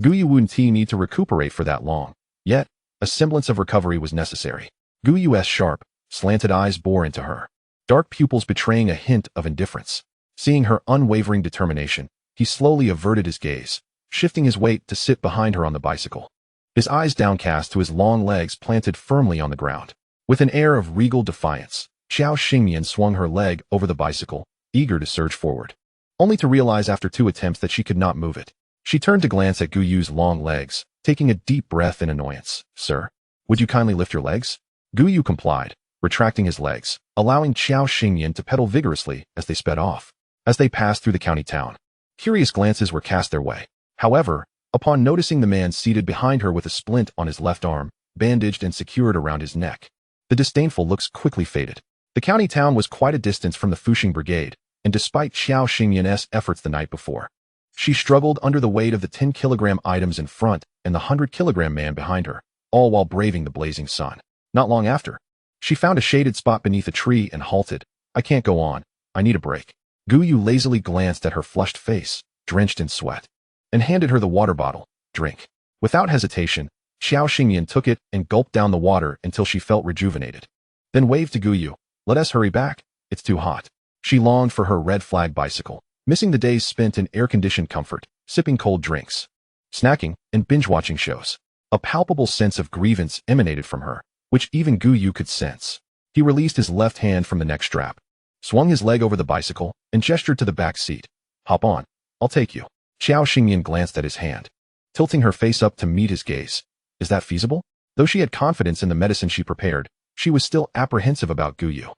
Gu Yu wouldn't need to recuperate for that long. Yet, a semblance of recovery was necessary. Gu Yu's sharp, slanted eyes bore into her, dark pupils betraying a hint of indifference. Seeing her unwavering determination, he slowly averted his gaze, shifting his weight to sit behind her on the bicycle, his eyes downcast to his long legs planted firmly on the ground. With an air of regal defiance, Xiao Xingyan swung her leg over the bicycle, eager to surge forward, only to realize after 2 attempts that she could not move it. She turned to glance at Gu Yu's long legs, taking a deep breath in annoyance. Sir, would you kindly lift your legs? Gu Yu complied, retracting his legs, allowing Xiao Xingyan to pedal vigorously as they sped off. As they passed through the county town, curious glances were cast their way. However, upon noticing the man seated behind her with a splint on his left arm, bandaged and secured around his neck, the disdainful looks quickly faded. The county town was quite a distance from the Fuxing Brigade, and despite Xiao Xingyan's efforts the night before, she struggled under the weight of the 10-kilogram items in front and the 100-kilogram man behind her, all while braving the blazing sun. Not long after, she found a shaded spot beneath a tree and halted. I can't go on. I need a break. Gu Yu lazily glanced at her flushed face, drenched in sweat, and handed her the water bottle. Drink. Without hesitation, Xiao Xingyan took it and gulped down the water until she felt rejuvenated. Then waved to Gu Yu. Let us hurry back. It's too hot. She longed for her red flag bicycle, missing the days spent in air-conditioned comfort, sipping cold drinks, snacking, and binge-watching shows. A palpable sense of grievance emanated from her, which even Gu Yu could sense. He released his left hand from the neck strap, swung his leg over the bicycle, and gestured to the back seat. Hop on. I'll take you. Xiao Xingyan glanced at his hand, tilting her face up to meet his gaze. Is that feasible? Though she had confidence in the medicine she prepared, she was still apprehensive about Gu Yu.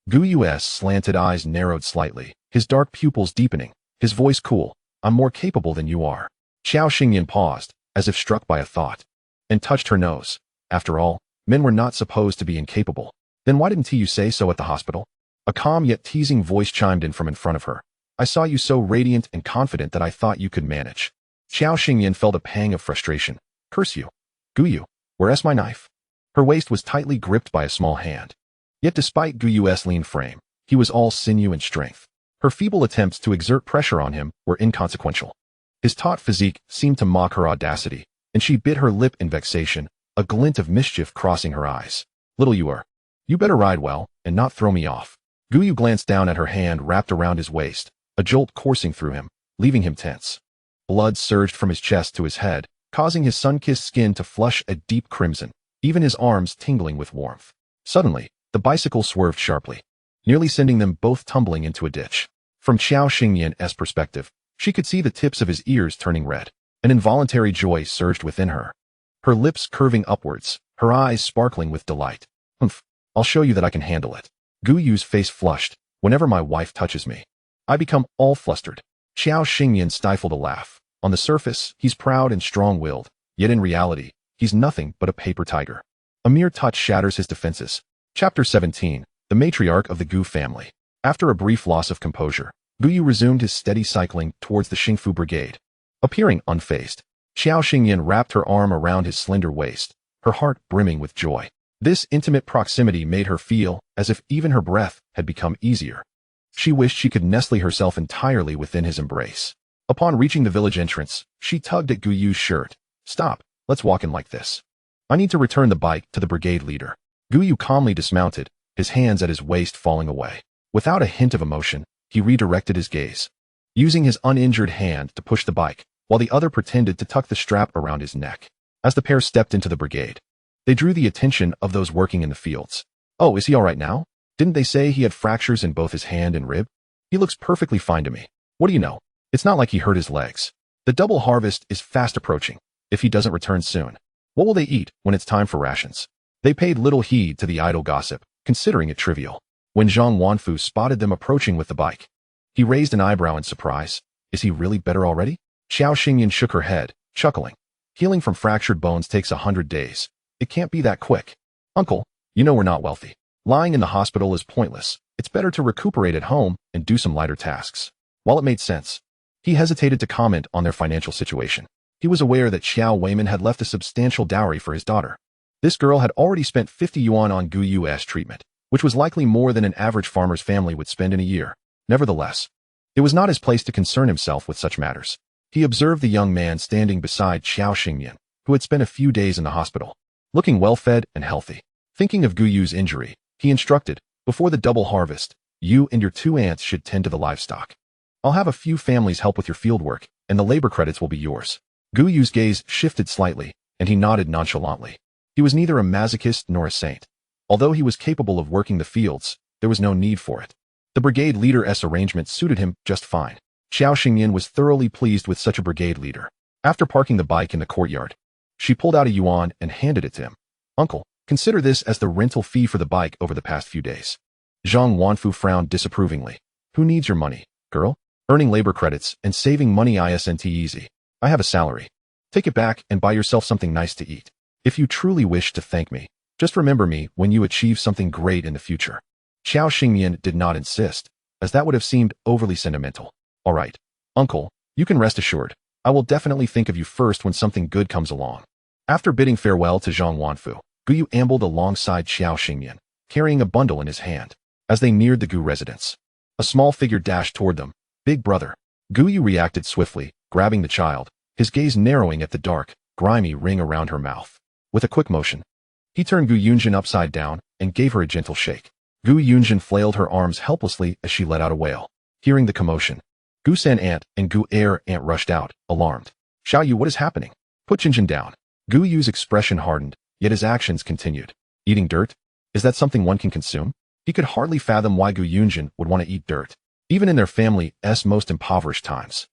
Gu Yu's slanted eyes narrowed slightly, his dark pupils deepening, his voice cool. I'm more capable than you are. Xiao Xingyan paused, as if struck by a thought, and touched her nose. After all, men were not supposed to be incapable. Then why didn't you say so at the hospital? A calm yet teasing voice chimed in from in front of her. I saw you so radiant and confident that I thought you could manage. Xiao Xingyan felt a pang of frustration. Curse you. Gu Yu, where's my knife? Her waist was tightly gripped by a small hand. Yet despite Gu Yu's lean frame, he was all sinew and strength. Her feeble attempts to exert pressure on him were inconsequential. His taut physique seemed to mock her audacity, and she bit her lip in vexation, a glint of mischief crossing her eyes. Little you are. You better ride well, and not throw me off. Gu Yu glanced down at her hand wrapped around his waist, a jolt coursing through him, leaving him tense. Blood surged from his chest to his head, causing his sun-kissed skin to flush a deep crimson, even his arms tingling with warmth. Suddenly, the bicycle swerved sharply, nearly sending them both tumbling into a ditch. From Xiao Xingyan's perspective, she could see the tips of his ears turning red. An involuntary joy surged within her, her lips curving upwards, her eyes sparkling with delight. Humph, I'll show you that I can handle it. Gu Yu's face flushed. Whenever my wife touches me, I become all flustered. Xiao Xingyan stifled a laugh. On the surface, he's proud and strong-willed, yet in reality, he's nothing but a paper tiger. A mere touch shatters his defenses. Chapter 17, The Matriarch of the Gu Family. After a brief loss of composure, Gu Yu resumed his steady cycling towards the Xingfu Brigade. Appearing unfazed, Xiao Xingyan wrapped her arm around his slender waist, her heart brimming with joy. This intimate proximity made her feel as if even her breath had become easier. She wished she could nestle herself entirely within his embrace. Upon reaching the village entrance, she tugged at Gu Yu's shirt. "Stop, let's walk in like this. I need to return the bike to the brigade leader." Gu Yu calmly dismounted, his hands at his waist falling away. Without a hint of emotion, he redirected his gaze, using his uninjured hand to push the bike, while the other pretended to tuck the strap around his neck. As the pair stepped into the brigade, they drew the attention of those working in the fields. "Oh, is he all right now? Didn't they say he had fractures in both his hand and rib? He looks perfectly fine to me. What do you know? It's not like he hurt his legs. The double harvest is fast approaching. If he doesn't return soon, what will they eat when it's time for rations?" They paid little heed to the idle gossip, considering it trivial. When Zhang Wanfu spotted them approaching with the bike, he raised an eyebrow in surprise. "Is he really better already?" Xiao Xingyan shook her head, chuckling. "Healing from fractured bones takes 100 days. It can't be that quick. Uncle, you know we're not wealthy. Lying in the hospital is pointless. It's better to recuperate at home and do some lighter tasks." While it made sense, he hesitated to comment on their financial situation. He was aware that Xiao Weiman had left a substantial dowry for his daughter. This girl had already spent 50 yuan on Gu Yu's treatment, which was likely more than an average farmer's family would spend in a year. Nevertheless, it was not his place to concern himself with such matters. He observed the young man standing beside Xiao Xingyan, who had spent a few days in the hospital, looking well-fed and healthy. Thinking of Gu Yu's injury, he instructed, "Before the double harvest, you and your 2 aunts should tend to the livestock. I'll have a few families help with your field work, and the labor credits will be yours." Gu Yu's gaze shifted slightly, and he nodded nonchalantly. He was neither a masochist nor a saint. Although he was capable of working the fields, there was no need for it. The brigade leader's arrangement suited him just fine. Xiao Xingyan was thoroughly pleased with such a brigade leader. After parking the bike in the courtyard, she pulled out a yuan and handed it to him. "Uncle, consider this as the rental fee for the bike over the past few days." Zhang Wanfu frowned disapprovingly. "Who needs your money, girl? Earning labor credits and saving money isn't easy. I have a salary. Take it back and buy yourself something nice to eat. If you truly wish to thank me, just remember me when you achieve something great in the future." Xiao Xingyan did not insist, as that would have seemed overly sentimental. "All right, uncle, you can rest assured. I will definitely think of you first when something good comes along." After bidding farewell to Zhang Wanfu, Gu Yu ambled alongside Xiao Xingyan, carrying a bundle in his hand. As they neared the Gu residence, a small figure dashed toward them. "Big brother." Gu Yu reacted swiftly, grabbing the child, his gaze narrowing at the dark, grimy ring around her mouth. With a quick motion, he turned Gu Yunjin upside down and gave her a gentle shake. Gu Yunjin flailed her arms helplessly as she let out a wail. Hearing the commotion, Gu San Aunt and Gu Air Aunt rushed out, alarmed. "Xiao Yu, what is happening?" "Put Jinjin down." Gu Yu's expression hardened, yet his actions continued. "Eating dirt? Is that something one can consume?" He could hardly fathom why Gu Yunjin would want to eat dirt, even in their family's most impoverished times.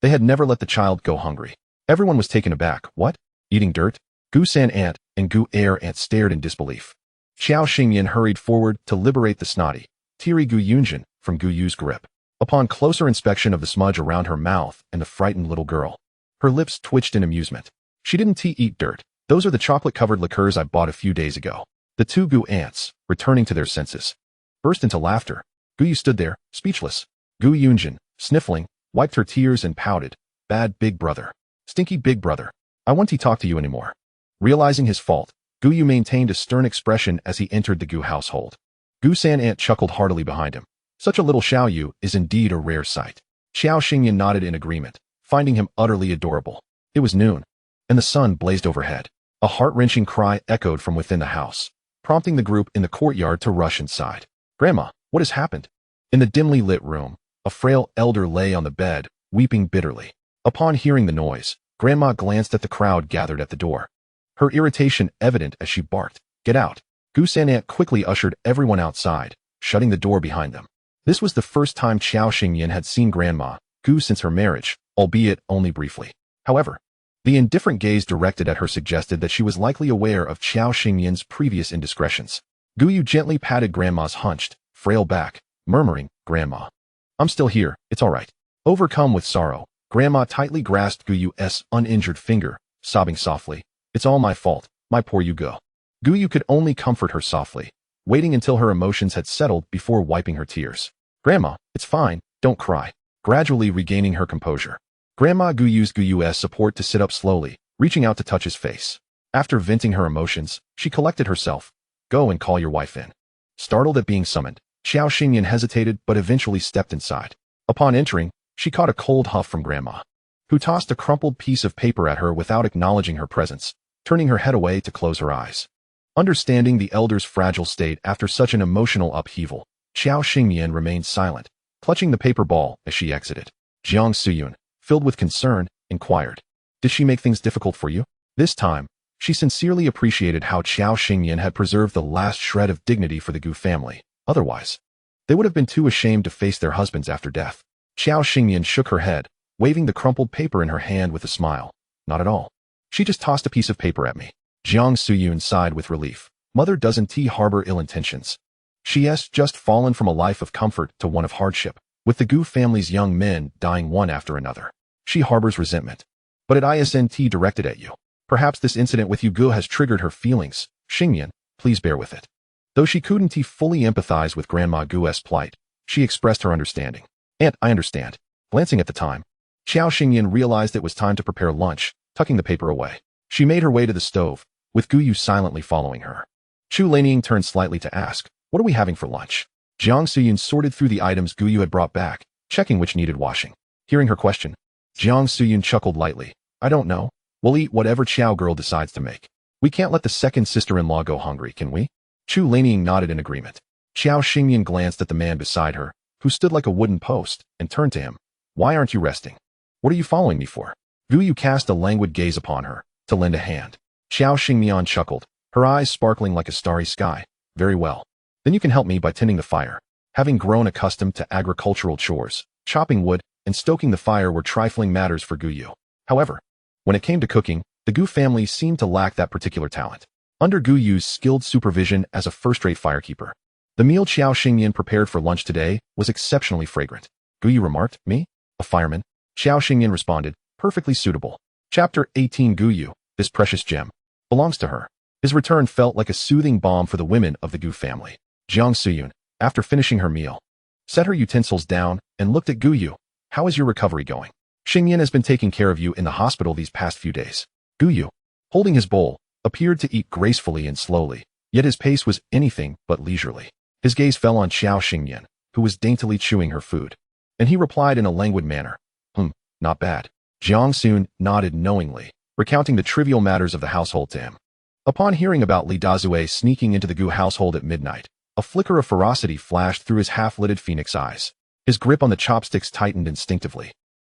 They had never let the child go hungry. Everyone was taken aback. "What? Eating dirt?" Gu San Aunt and Gu Air Aunt stared in disbelief. Xiao Xingyan hurried forward to liberate the snotty, teary Gu Yunjin from Gu Yu's grip. Upon closer inspection of the smudge around her mouth and the frightened little girl, her lips twitched in amusement. "She didn't eat dirt. Those are the chocolate-covered liqueurs I bought a few days ago." The 2 Gu aunts, returning to their senses, burst into laughter. Gu Yu stood there, speechless. Gu Yunjin, sniffling, wiped her tears and pouted. "Bad big brother. Stinky big brother. I won't talk to you anymore." Realizing his fault, Gu Yu maintained a stern expression as he entered the Gu household. Gu San Aunt chuckled heartily behind him. Such a little Xiao Yu is indeed a rare sight. Xiao Xingyan nodded in agreement, finding him utterly adorable. It was noon, and the sun blazed overhead. A heart-wrenching cry echoed from within the house, prompting the group in the courtyard to rush inside. "Grandma, what has happened?" In the dimly lit room, a frail elder lay on the bed, weeping bitterly. Upon hearing the noise, Grandma glanced at the crowd gathered at the door, her irritation evident as she barked, "Get out!" Gu San Aunt quickly ushered everyone outside, shutting the door behind them. This was the first time Xiao Xingyan had seen Grandma Gu since her marriage, albeit only briefly. However, the indifferent gaze directed at her suggested that she was likely aware of Xiao Xingyan's previous indiscretions. Gu Yu gently patted Grandma's hunched, frail back, murmuring, "Grandma, I'm still here, it's all right." Overcome with sorrow, Grandma tightly grasped Gu Yu's uninjured finger, sobbing softly, "It's all my fault, my poor Yugo." Gu Yu could only comfort her softly, waiting until her emotions had settled before wiping her tears. "Grandma, it's fine, don't cry." Gradually regaining her composure, Grandma Gu used Guyu's support to sit up slowly, reaching out to touch his face. After venting her emotions, she collected herself. Go and call your wife in. Startled at being summoned, Xiao Xingyan hesitated but eventually stepped inside. Upon entering, she caught a cold huff from Grandma, who tossed a crumpled piece of paper at her without acknowledging her presence, turning her head away to close her eyes. Understanding the elder's fragile state after such an emotional upheaval, Xiao Xingyan remained silent, clutching the paper ball as she exited. Jiang Suyun, filled with concern, inquired, "Did she make things difficult for you?" This time, she sincerely appreciated how Xiao Xingyan had preserved the last shred of dignity for the Gu family. Otherwise, they would have been too ashamed to face their husbands after death. Xiao Xingyan shook her head, waving the crumpled paper in her hand with a smile. Not at all. She just tossed a piece of paper at me. Jiang Suyun sighed with relief. Mother doesn't harbor ill intentions. She has just fallen from a life of comfort to one of hardship, with the Gu family's young men dying one after another. She harbors resentment. But it isn't directed at you. Perhaps this incident with you Gu has triggered her feelings. Xingyan, please bear with it. Though she couldn't fully empathize with Grandma Gu's plight, she expressed her understanding. "Aunt, I understand." Glancing at the time, Xiao Xingyan realized it was time to prepare lunch, tucking the paper away. She made her way to the stove, with Guyu silently following her. Chu Lanying turned slightly to ask, "What are we having for lunch?" Jiang Suyun sorted through the items Guyu had brought back, checking which needed washing. Hearing her question, Jiang Suyun chuckled lightly. "I don't know. We'll eat whatever Qiao girl decides to make. We can't let the second sister-in-law go hungry, can we?" Chu Lanying nodded in agreement. Xiao Xingyan glanced at the man beside her, who stood like a wooden post, and turned to him. "Why aren't you resting? What are you following me for?" Guyu cast a languid gaze upon her, to lend a hand. Xiao Xingyan chuckled, her eyes sparkling like a starry sky. "Very well. Then you can help me by tending the fire." Having grown accustomed to agricultural chores, chopping wood and stoking the fire were trifling matters for Guyu. However, when it came to cooking, the Gu family seemed to lack that particular talent. Under Guyu's skilled supervision as a first-rate firekeeper, the meal Xiao Xingyan prepared for lunch today was exceptionally fragrant. Guyu remarked, "Me? A fireman?" Xiao Xingyan responded, "Perfectly suitable." Chapter 18 Guyu, this precious gem, belongs to her. His return felt like a soothing balm for the women of the Gu family. Jiang Suyun, after finishing her meal, set her utensils down and looked at Guyu. "How is your recovery going? Xingyan has been taking care of you in the hospital these past few days." Guyu, holding his bowl, appeared to eat gracefully and slowly, yet his pace was anything but leisurely. His gaze fell on Xiao Xingyan, who was daintily chewing her food, and he replied in a languid manner, "Not bad." Jiang Suyun nodded knowingly, recounting the trivial matters of the household to him. Upon hearing about Li Dazue sneaking into the Gu household at midnight, a flicker of ferocity flashed through his half-lidded phoenix eyes. His grip on the chopsticks tightened instinctively,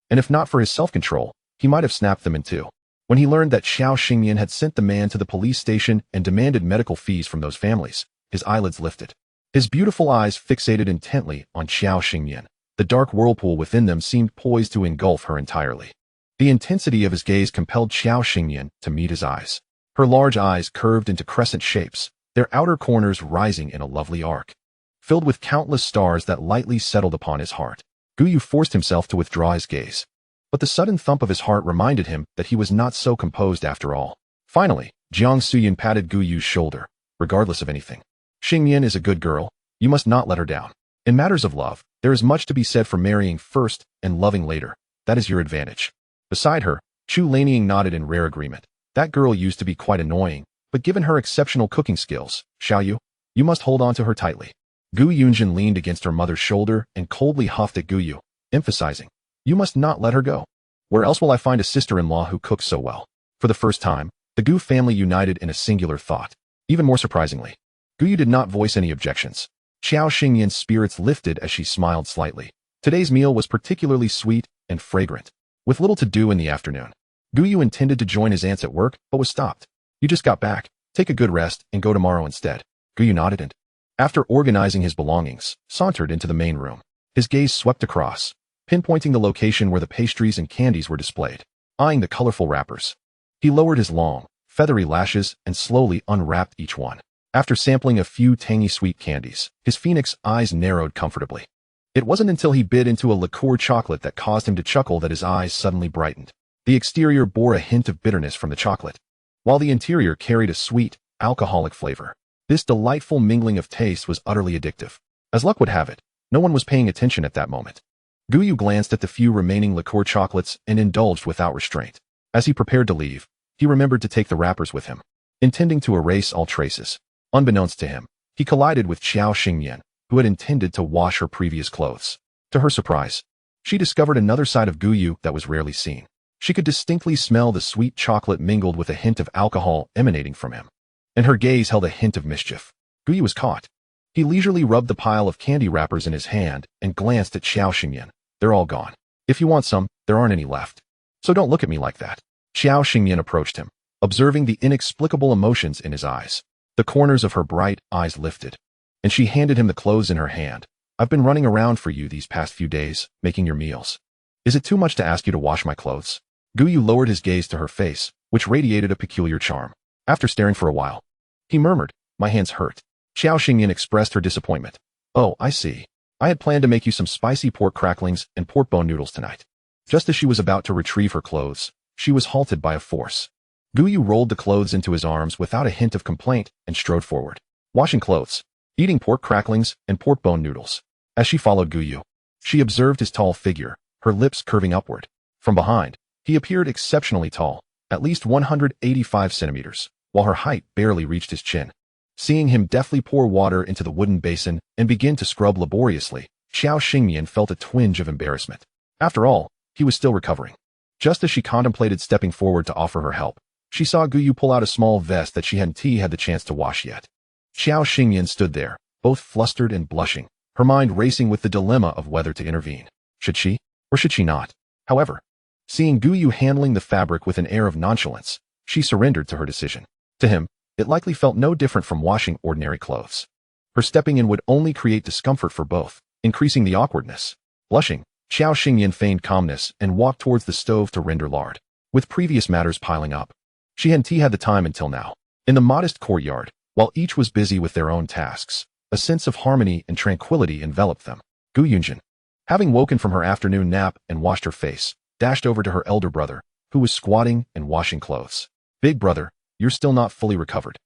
and if not for his self-control, he might have snapped them in two. When he learned that Xiao Xingyan had sent the man to the police station and demanded medical fees from those families, his eyelids lifted. His beautiful eyes fixated intently on Xiao Xingyan. The dark whirlpool within them seemed poised to engulf her entirely. The intensity of his gaze compelled Xiao Xingyan to meet his eyes. Her large eyes curved into crescent shapes, their outer corners rising in a lovely arc, filled with countless stars that lightly settled upon his heart. Guyu forced himself to withdraw his gaze, but the sudden thump of his heart reminded him that he was not so composed after all. Finally, Jiang Suyun patted Guyu's shoulder, regardless of anything. "Xingyan is a good girl. You must not let her down. In matters of love, there is much to be said for marrying first and loving later. That is your advantage." Beside her, Chu Lanying nodded in rare agreement. "That girl used to be quite annoying, but given her exceptional cooking skills, Xiaoyu, you must hold on to her tightly." Gu Yunjin leaned against her mother's shoulder and coldly huffed at Guyu, emphasizing, "You must not let her go. Where else will I find a sister-in-law who cooks so well?" For the first time, the Gu family united in a singular thought. Even more surprisingly, Guyu did not voice any objections. Xiao Xingyan's spirits lifted as she smiled slightly. Today's meal was particularly sweet and fragrant. With little to do in the afternoon, Guyu intended to join his aunts at work, but was stopped. "You just got back. Take a good rest and go tomorrow instead." Guyu nodded and, after organizing his belongings, sauntered into the main room. His gaze swept across, pinpointing the location where the pastries and candies were displayed. Eyeing the colorful wrappers, he lowered his long, feathery lashes and slowly unwrapped each one. After sampling a few tangy sweet candies, his phoenix eyes narrowed comfortably. It wasn't until he bit into a liqueur chocolate that caused him to chuckle that his eyes suddenly brightened. The exterior bore a hint of bitterness from the chocolate, while the interior carried a sweet, alcoholic flavor. This delightful mingling of taste was utterly addictive. As luck would have it, no one was paying attention at that moment. Guyu glanced at the few remaining liqueur chocolates and indulged without restraint. As he prepared to leave, he remembered to take the wrappers with him, intending to erase all traces. Unbeknownst to him, he collided with Xiao Xingyan, who had intended to wash her previous clothes. To her surprise, she discovered another side of Guyu that was rarely seen. She could distinctly smell the sweet chocolate mingled with a hint of alcohol emanating from him, and her gaze held a hint of mischief. Guyu was caught. He leisurely rubbed the pile of candy wrappers in his hand and glanced at Xiao Xingyan. They're all gone. If you want some, there aren't any left. So don't look at me like that. Xiao Xingyan approached him, observing the inexplicable emotions in his eyes. The corners of her bright eyes lifted, and she handed him the clothes in her hand. I've been running around for you these past few days, making your meals. Is it too much to ask you to wash my clothes? Guyu lowered his gaze to her face, which radiated a peculiar charm. After staring for a while, he murmured, my hands hurt. Xiao Xingyan expressed her disappointment. Oh, I see. I had planned to make you some spicy pork cracklings and pork bone noodles tonight. Just as she was about to retrieve her clothes, she was halted by a force. Guyu rolled the clothes into his arms without a hint of complaint and strode forward. Washing clothes, eating pork cracklings and pork bone noodles. As she followed Guyu, she observed his tall figure, her lips curving upward. From behind, he appeared exceptionally tall, at least 185 centimeters, while her height barely reached his chin. Seeing him deftly pour water into the wooden basin and begin to scrub laboriously, Xiao Xingyan felt a twinge of embarrassment. After all, he was still recovering. Just as she contemplated stepping forward to offer her help, she saw Guyu pull out a small vest that she hadn't had the chance to wash yet. Xiao Xingyan stood there, both flustered and blushing, her mind racing with the dilemma of whether to intervene. Should she, or should she not? However, seeing Guyu handling the fabric with an air of nonchalance, she surrendered to her decision. To him, it likely felt no different from washing ordinary clothes. Her stepping in would only create discomfort for both, increasing the awkwardness. Blushing, Xiao Xingyan feigned calmness and walked towards the stove to render lard. With previous matters piling up, she hadn't had the time until now. In the modest courtyard, while each was busy with their own tasks, a sense of harmony and tranquility enveloped them. Gu Yunjin, having woken from her afternoon nap and washed her face, dashed over to her elder brother, who was squatting and washing clothes. Big brother, you're still not fully recovered.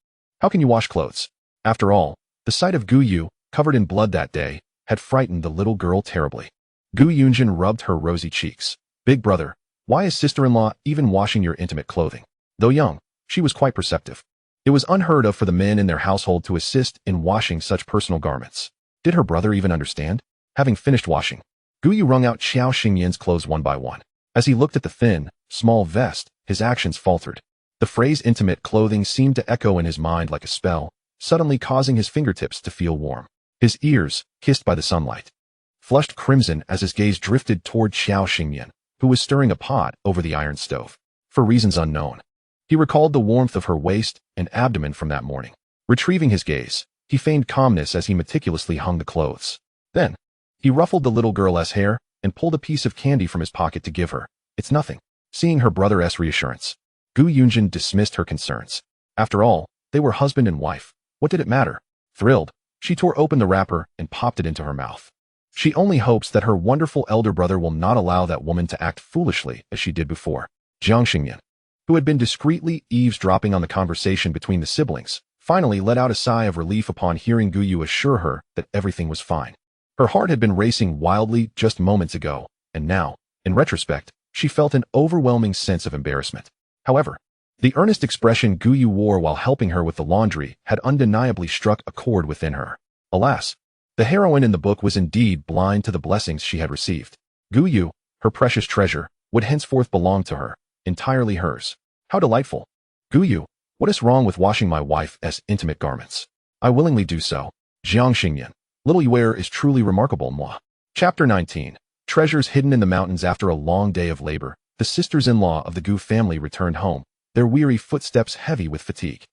How can you wash clothes? After all, the sight of Gu Yu, covered in blood that day, had frightened the little girl terribly. Gu Yunjin rubbed her rosy cheeks. Big brother, why is sister-in-law even washing your intimate clothing? Though young, she was quite perceptive. It was unheard of for the men in their household to assist in washing such personal garments. Did her brother even understand? Having finished washing, Gu Yu wrung out Xiao Xingyan's clothes one by one. As he looked at the thin, small vest, his actions faltered. The phrase intimate clothing seemed to echo in his mind like a spell, suddenly causing his fingertips to feel warm. His ears, kissed by the sunlight, flushed crimson as his gaze drifted toward Xiao Xingyan, who was stirring a pot over the iron stove. For reasons unknown, he recalled the warmth of her waist and abdomen from that morning. Retrieving his gaze, he feigned calmness as he meticulously hung the clothes. Then, he ruffled the little girl's hair and pulled a piece of candy from his pocket to give her. It's nothing. Seeing her brother's reassurance, Gu Yunjin dismissed her concerns. After all, they were husband and wife. What did it matter? Thrilled, she tore open the wrapper and popped it into her mouth. She only hopes that her wonderful elder brother will not allow that woman to act foolishly as she did before. Jiang Xingyan, who had been discreetly eavesdropping on the conversation between the siblings, finally let out a sigh of relief upon hearing Gu Yu assure her that everything was fine. Her heart had been racing wildly just moments ago, and now, in retrospect, she felt an overwhelming sense of embarrassment. However, the earnest expression Gu Yu wore while helping her with the laundry had undeniably struck a chord within her. Alas, the heroine in the book was indeed blind to the blessings she had received. Gu Yu, her precious treasure, would henceforth belong to her, entirely hers. How delightful. Gu Yu, what is wrong with washing my wife's intimate garments? I willingly do so. Jiang Xingyan, little you wear is truly remarkable, moi. Chapter 19. Treasures hidden in the mountains. After a long day of labor, the sisters-in-law of the Gu family returned home, their weary footsteps heavy with fatigue.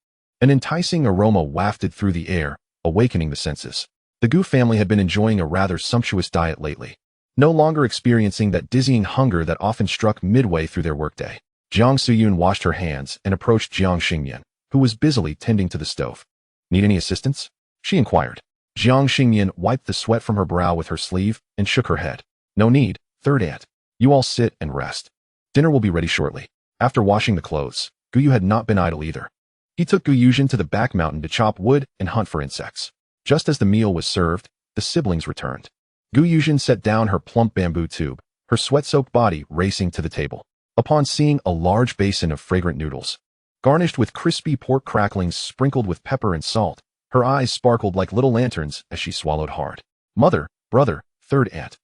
An enticing aroma wafted through the air, awakening the senses. The Gu family had been enjoying a rather sumptuous diet lately, no longer experiencing that dizzying hunger that often struck midway through their workday. Jiang Suyun washed her hands and approached Jiang Xingyan, who was busily tending to the stove. Need any assistance? She inquired. Jiang Xingyan wiped the sweat from her brow with her sleeve and shook her head. No need, third aunt. You all sit and rest. Dinner will be ready shortly. After washing the clothes, Gu Yu had not been idle either. He took Gu Yuzhin to the back mountain to chop wood and hunt for insects. Just as the meal was served, the siblings returned. Gu Yuzhen set down her plump bamboo tube, her sweat-soaked body racing to the table. Upon seeing a large basin of fragrant noodles, garnished with crispy pork cracklings sprinkled with pepper and salt, her eyes sparkled like little lanterns as she swallowed hard. Mother, brother, third aunt.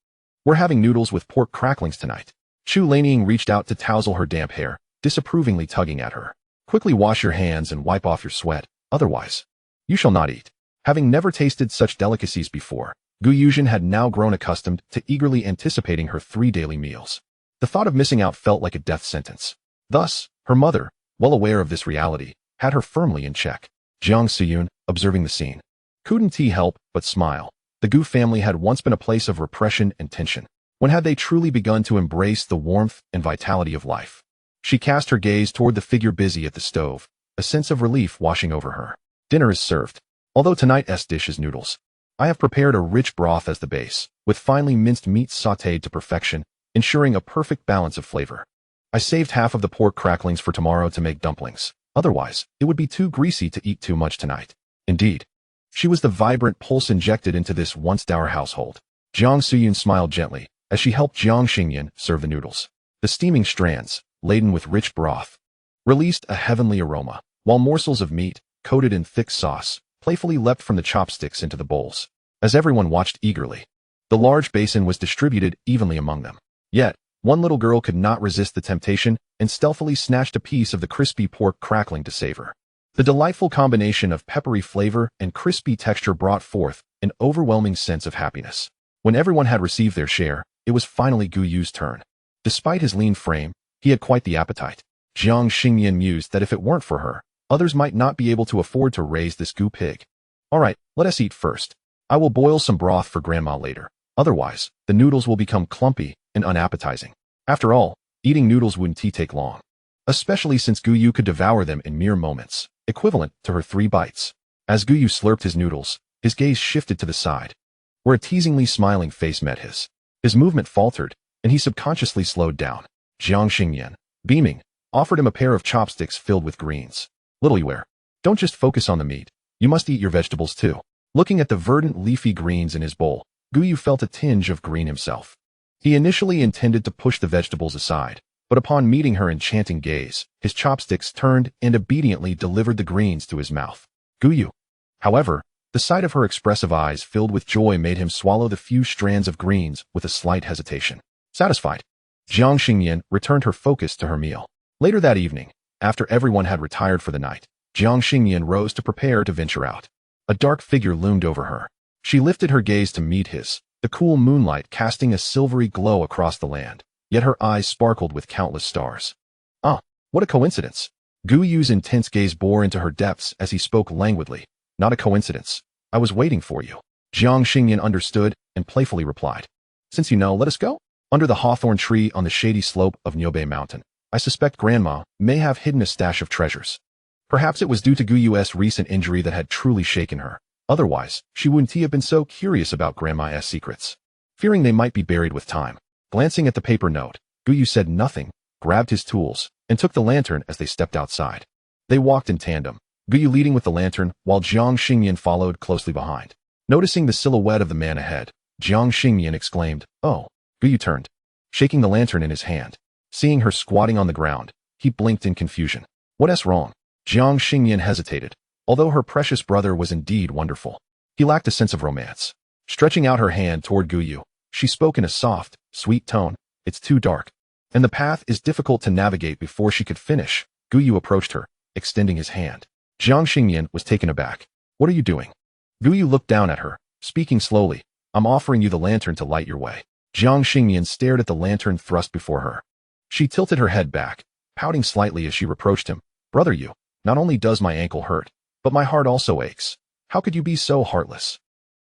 We're having noodles with pork cracklings tonight. Chu Lanying reached out to tousle her damp hair, disapprovingly tugging at her. Quickly wash your hands and wipe off your sweat, otherwise you shall not eat. Having never tasted such delicacies before, Gu Yuzhen had now grown accustomed to eagerly anticipating her 3 daily meals. The thought of missing out felt like a death sentence. Thus, her mother, well aware of this reality, had her firmly in check. Jiang Siyun, observing the scene, couldn't he help but smile. The Gu family had once been a place of repression and tension. When had they truly begun to embrace the warmth and vitality of life? She cast her gaze toward the figure busy at the stove, a sense of relief washing over her. Dinner is served. Although tonight's dish is noodles, I have prepared a rich broth as the base, with finely minced meats sautéed to perfection, ensuring a perfect balance of flavor. I saved half of the pork cracklings for tomorrow to make dumplings. Otherwise, it would be too greasy to eat too much tonight. Indeed, she was the vibrant pulse injected into this once dour household. Jiang Suyun smiled gently as she helped Jiang Xingyan serve the noodles. The steaming strands, laden with rich broth, released a heavenly aroma, while morsels of meat, coated in thick sauce, playfully leapt from the chopsticks into the bowls. As everyone watched eagerly, the large basin was distributed evenly among them. Yet, one little girl could not resist the temptation and stealthily snatched a piece of the crispy pork crackling to savor. The delightful combination of peppery flavor and crispy texture brought forth an overwhelming sense of happiness. When everyone had received their share, it was finally Gu Yu's turn. Despite his lean frame, he had quite the appetite. Jiang Xingyan mused that if it weren't for her, others might not be able to afford to raise this Gu pig. All right, let us eat first. I will boil some broth for Grandma later. Otherwise, the noodles will become clumpy and unappetizing. After all, eating noodles wouldn't take long, especially since Gu Yu could devour them in mere moments, equivalent to her 3 bites. As Gu Yu slurped his noodles, his gaze shifted to the side, where a teasingly smiling face met his. His movement faltered, and he subconsciously slowed down. Jiang Xingyan, beaming, offered him a pair of chopsticks filled with greens. Little Yuer, don't just focus on the meat, you must eat your vegetables too. Looking at the verdant leafy greens in his bowl, Gu Yu felt a tinge of green himself. He initially intended to push the vegetables aside, but upon meeting her enchanting gaze, his chopsticks turned and obediently delivered the greens to his mouth. Gu Yu, however, the sight of her expressive eyes filled with joy made him swallow the few strands of greens with a slight hesitation. Satisfied, Jiang Xingyan returned her focus to her meal. Later that evening, after everyone had retired for the night, Jiang Xingyan rose to prepare to venture out. A dark figure loomed over her. She lifted her gaze to meet his, the cool moonlight casting a silvery glow across the land, yet her eyes sparkled with countless stars. Ah, what a coincidence! Gu Yu's intense gaze bore into her depths as he spoke languidly. Not a coincidence. I was waiting for you. Jiang Xingyan understood and playfully replied. Since you know, let us go. Under the hawthorn tree on the shady slope of Nyobe Mountain, I suspect Grandma may have hidden a stash of treasures. Perhaps it was due to Gu Yu's recent injury that had truly shaken her. Otherwise, she wouldn't have been so curious about Grandma's secrets. Fearing they might be buried with time, glancing at the paper note, Gu Yu said nothing, grabbed his tools, and took the lantern as they stepped outside. They walked in tandem, Gu Yu leading with the lantern while Jiang Xingyan followed closely behind. Noticing the silhouette of the man ahead, Jiang Xingyan exclaimed, "Oh!" Gu Yu turned, shaking the lantern in his hand. Seeing her squatting on the ground, he blinked in confusion. What's wrong? Jiang Xingyan hesitated. Although her precious brother was indeed wonderful, he lacked a sense of romance. Stretching out her hand toward Gu Yu, she spoke in a soft, sweet tone. It's too dark, and the path is difficult to navigate. Before she could finish, Gu Yu approached her, extending his hand. Jiang Xingyan was taken aback. What are you doing? Gu Yu looked down at her, speaking slowly. I'm offering you the lantern to light your way. Jiang Xingyan stared at the lantern thrust before her. She tilted her head back, pouting slightly as she reproached him. Brother Yu, not only does my ankle hurt, but my heart also aches. How could you be so heartless?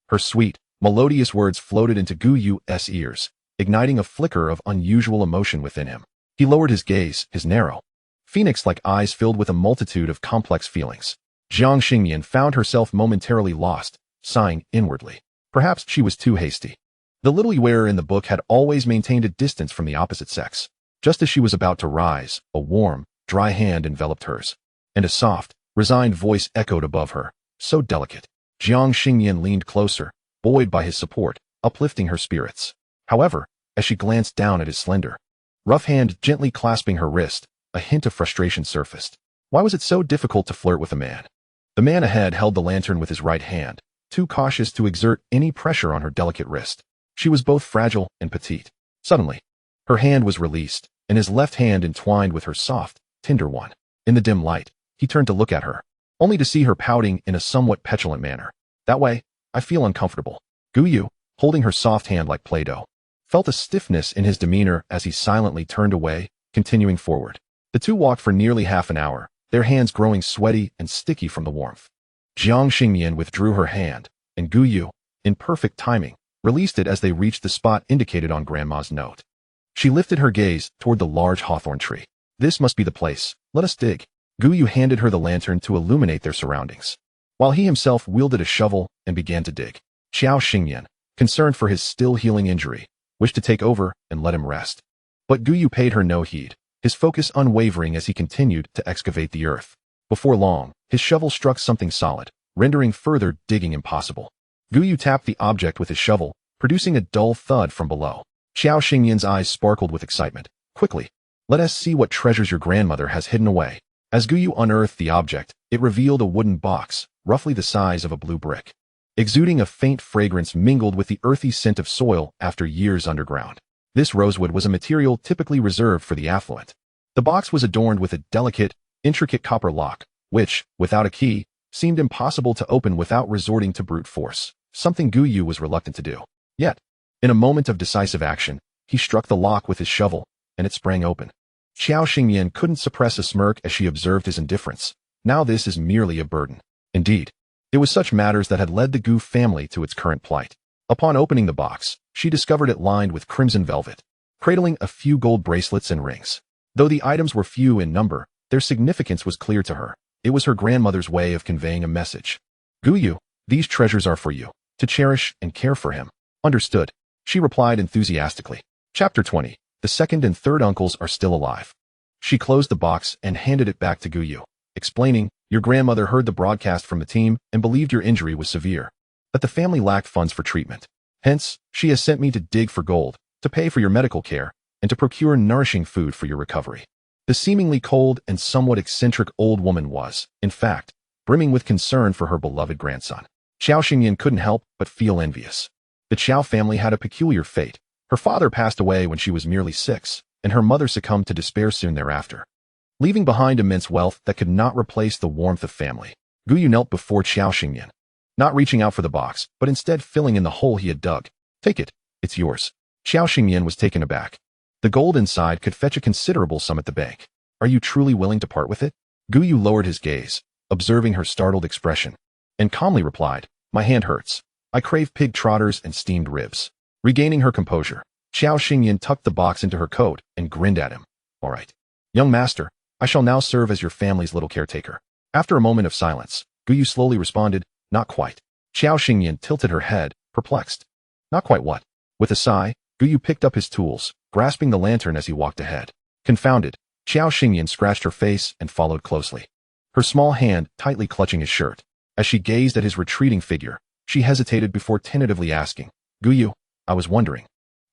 Her sweet, melodious words floated into Gu Yu's ears, igniting a flicker of unusual emotion within him. He lowered his gaze, his narrow, phoenix-like eyes filled with a multitude of complex feelings. Jiang Xingyan found herself momentarily lost, sighing inwardly. Perhaps she was too hasty. The little Yuer in the book had always maintained a distance from the opposite sex. Just as she was about to rise, a warm, dry hand enveloped hers, and a soft, resigned voice echoed above her. So delicate. Jiang Xingyan leaned closer, buoyed by his support, uplifting her spirits. However, as she glanced down at his slender, rough hand gently clasping her wrist, a hint of frustration surfaced. Why was it so difficult to flirt with a man? The man ahead held the lantern with his right hand, too cautious to exert any pressure on her delicate wrist. She was both fragile and petite. Suddenly, her hand was released, and his left hand entwined with her soft, tender one. In the dim light, he turned to look at her, only to see her pouting in a somewhat petulant manner. That way, I feel uncomfortable. Guyu, holding her soft hand like Play-Doh, felt a stiffness in his demeanor as he silently turned away, continuing forward. The two walked for nearly half an hour, their hands growing sweaty and sticky from the warmth. Jiang Xingmian withdrew her hand, and Guyu, in perfect timing, released it as they reached the spot indicated on Grandma's note. She lifted her gaze toward the large hawthorn tree. This must be the place. Let us dig. Guyu handed her the lantern to illuminate their surroundings, while he himself wielded a shovel and began to dig. Xiao Xingyan, concerned for his still-healing injury, wished to take over and let him rest. But Guyu paid her no heed, his focus unwavering as he continued to excavate the earth. Before long, his shovel struck something solid, rendering further digging impossible. Guyu tapped the object with his shovel, producing a dull thud from below. Xiao Xingyan's eyes sparkled with excitement. Quickly, let us see what treasures your grandmother has hidden away. As Guyu unearthed the object, it revealed a wooden box, roughly the size of a blue brick, exuding a faint fragrance mingled with the earthy scent of soil after years underground. This rosewood was a material typically reserved for the affluent. The box was adorned with a delicate, intricate copper lock, which, without a key, seemed impossible to open without resorting to brute force, something Guyu was reluctant to do. Yet, in a moment of decisive action, he struck the lock with his shovel, and it sprang open. Xiao Xingyan couldn't suppress a smirk as she observed his indifference. Now this is merely a burden. Indeed, it was such matters that had led the Gu family to its current plight. Upon opening the box, she discovered it lined with crimson velvet, cradling a few gold bracelets and rings. Though the items were few in number, their significance was clear to her. It was her grandmother's way of conveying a message. Guyu, these treasures are for you, to cherish and care for him. Understood, she replied enthusiastically. Chapter 20. The second and third uncles are still alive. She closed the box and handed it back to Guyu, explaining, your grandmother heard the broadcast from the team and believed your injury was severe, but the family lacked funds for treatment. Hence, she has sent me to dig for gold, to pay for your medical care, and to procure nourishing food for your recovery. The seemingly cold and somewhat eccentric old woman was, in fact, brimming with concern for her beloved grandson. Xiao Xingyan couldn't help but feel envious. The Qiao family had a peculiar fate. Her father passed away when she was merely 6, and her mother succumbed to despair soon thereafter, leaving behind immense wealth that could not replace the warmth of family. Guyu knelt before Xiao Xingyan, not reaching out for the box, but instead filling in the hole he had dug. Take it, it's yours. Xiao Xingyan was taken aback. The gold inside could fetch a considerable sum at the bank. Are you truly willing to part with it? Guyu lowered his gaze, observing her startled expression, and calmly replied, my hand hurts. I crave pig trotters and steamed ribs. Regaining her composure, Xiao Xingyan tucked the box into her coat and grinned at him. All right. Young master, I shall now serve as your family's little caretaker. After a moment of silence, Guyu slowly responded, not quite. Xiao Xingyan tilted her head, perplexed. Not quite what? With a sigh, Guyu picked up his tools, grasping the lantern as he walked ahead. Confounded, Xiao Xingyan scratched her face and followed closely, her small hand tightly clutching his shirt. As she gazed at his retreating figure, she hesitated before tentatively asking, Guyu, I was wondering,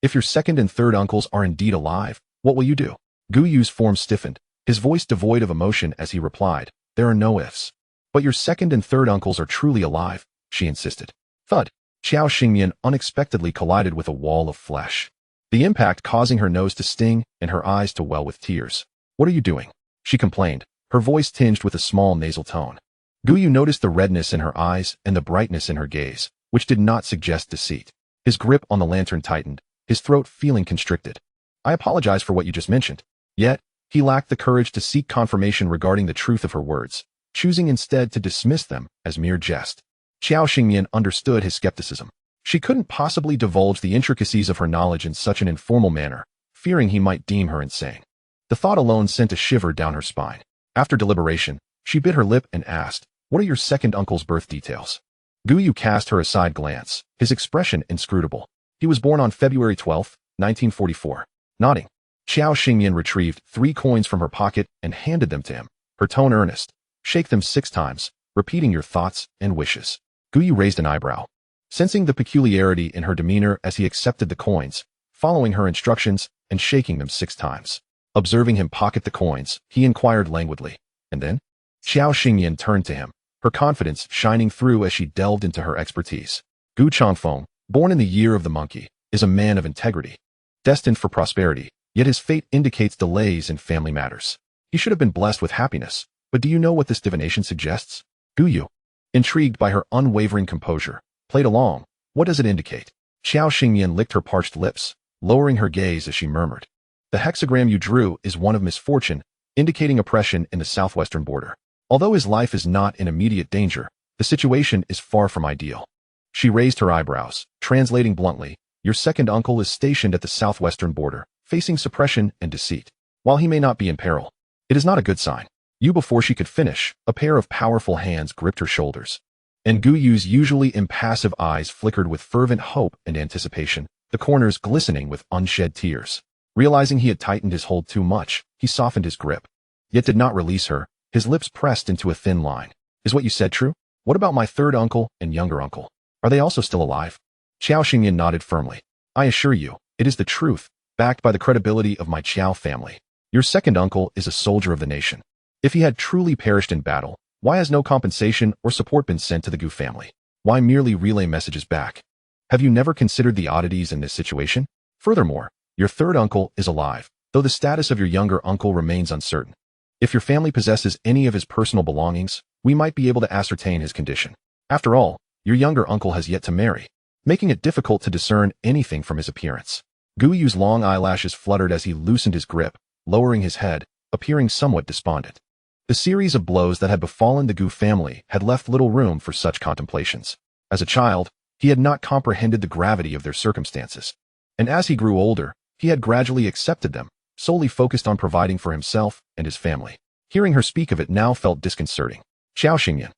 if your second and third uncles are indeed alive, what will you do? Guyu's form stiffened, his voice devoid of emotion as he replied, there are no ifs. But your second and third uncles are truly alive, she insisted. Thud. Xiao Xingyan unexpectedly collided with a wall of flesh, the impact causing her nose to sting and her eyes to well with tears. What are you doing? She complained, her voice tinged with a small nasal tone. Guyu noticed the redness in her eyes and the brightness in her gaze, which did not suggest deceit. His grip on the lantern tightened, his throat feeling constricted. I apologize for what you just mentioned. Yet, he lacked the courage to seek confirmation regarding the truth of her words, choosing instead to dismiss them as mere jest. Xiao Xingyan understood his skepticism. She couldn't possibly divulge the intricacies of her knowledge in such an informal manner, fearing he might deem her insane. The thought alone sent a shiver down her spine. After deliberation, she bit her lip and asked, what are your second uncle's birth details? Guyu cast her a side glance, his expression inscrutable. He was born on February 12, 1944. Nodding, Xiao Xingyan retrieved 3 coins from her pocket and handed them to him, her tone earnest. Shake them 6 times, repeating your thoughts and wishes. Guyu raised an eyebrow. sensing the peculiarity in her demeanor as he accepted the coins, following her instructions and shaking them 6 times. Observing him pocket the coins, he inquired languidly, "And then?" Xiao Xingyan turned to him, her confidence shining through as she delved into her expertise. Gu Changfeng, born in the year of the monkey, is a man of integrity, destined for prosperity, yet his fate indicates delays in family matters. He should have been blessed with happiness, but do you know what this divination suggests? Gu Yu, intrigued by her unwavering composure, played along. What does it indicate? Xiao Xingyan licked her parched lips, lowering her gaze as she murmured. The hexagram you drew is one of misfortune, indicating oppression in the southwestern border. Although his life is not in immediate danger, the situation is far from ideal. She raised her eyebrows, translating bluntly, your second uncle is stationed at the southwestern border, facing suppression and deceit. While he may not be in peril, it is not a good sign. Before she could finish, a pair of powerful hands gripped her shoulders. And Gu Yu's usually impassive eyes flickered with fervent hope and anticipation, the corners glistening with unshed tears. Realizing he had tightened his hold too much, he softened his grip, yet did not release her, his lips pressed into a thin line. Is what you said true? What about my third uncle and younger uncle? Are they also still alive? Xiao Xingyan nodded firmly. I assure you, it is the truth, backed by the credibility of my Qiao family. Your second uncle is a soldier of the nation. If he had truly perished in battle, why has no compensation or support been sent to the Gu family? Why merely relay messages back? Have you never considered the oddities in this situation? Furthermore, your third uncle is alive, though the status of your younger uncle remains uncertain. If your family possesses any of his personal belongings, we might be able to ascertain his condition. After all, your younger uncle has yet to marry, making it difficult to discern anything from his appearance. Gu Yu's long eyelashes fluttered as he loosened his grip, lowering his head, appearing somewhat despondent. The series of blows that had befallen the Gu family had left little room for such contemplations. As a child, he had not comprehended the gravity of their circumstances. And as he grew older, he had gradually accepted them, solely focused on providing for himself and his family. Hearing her speak of it now felt disconcerting. Xiao Xingyan,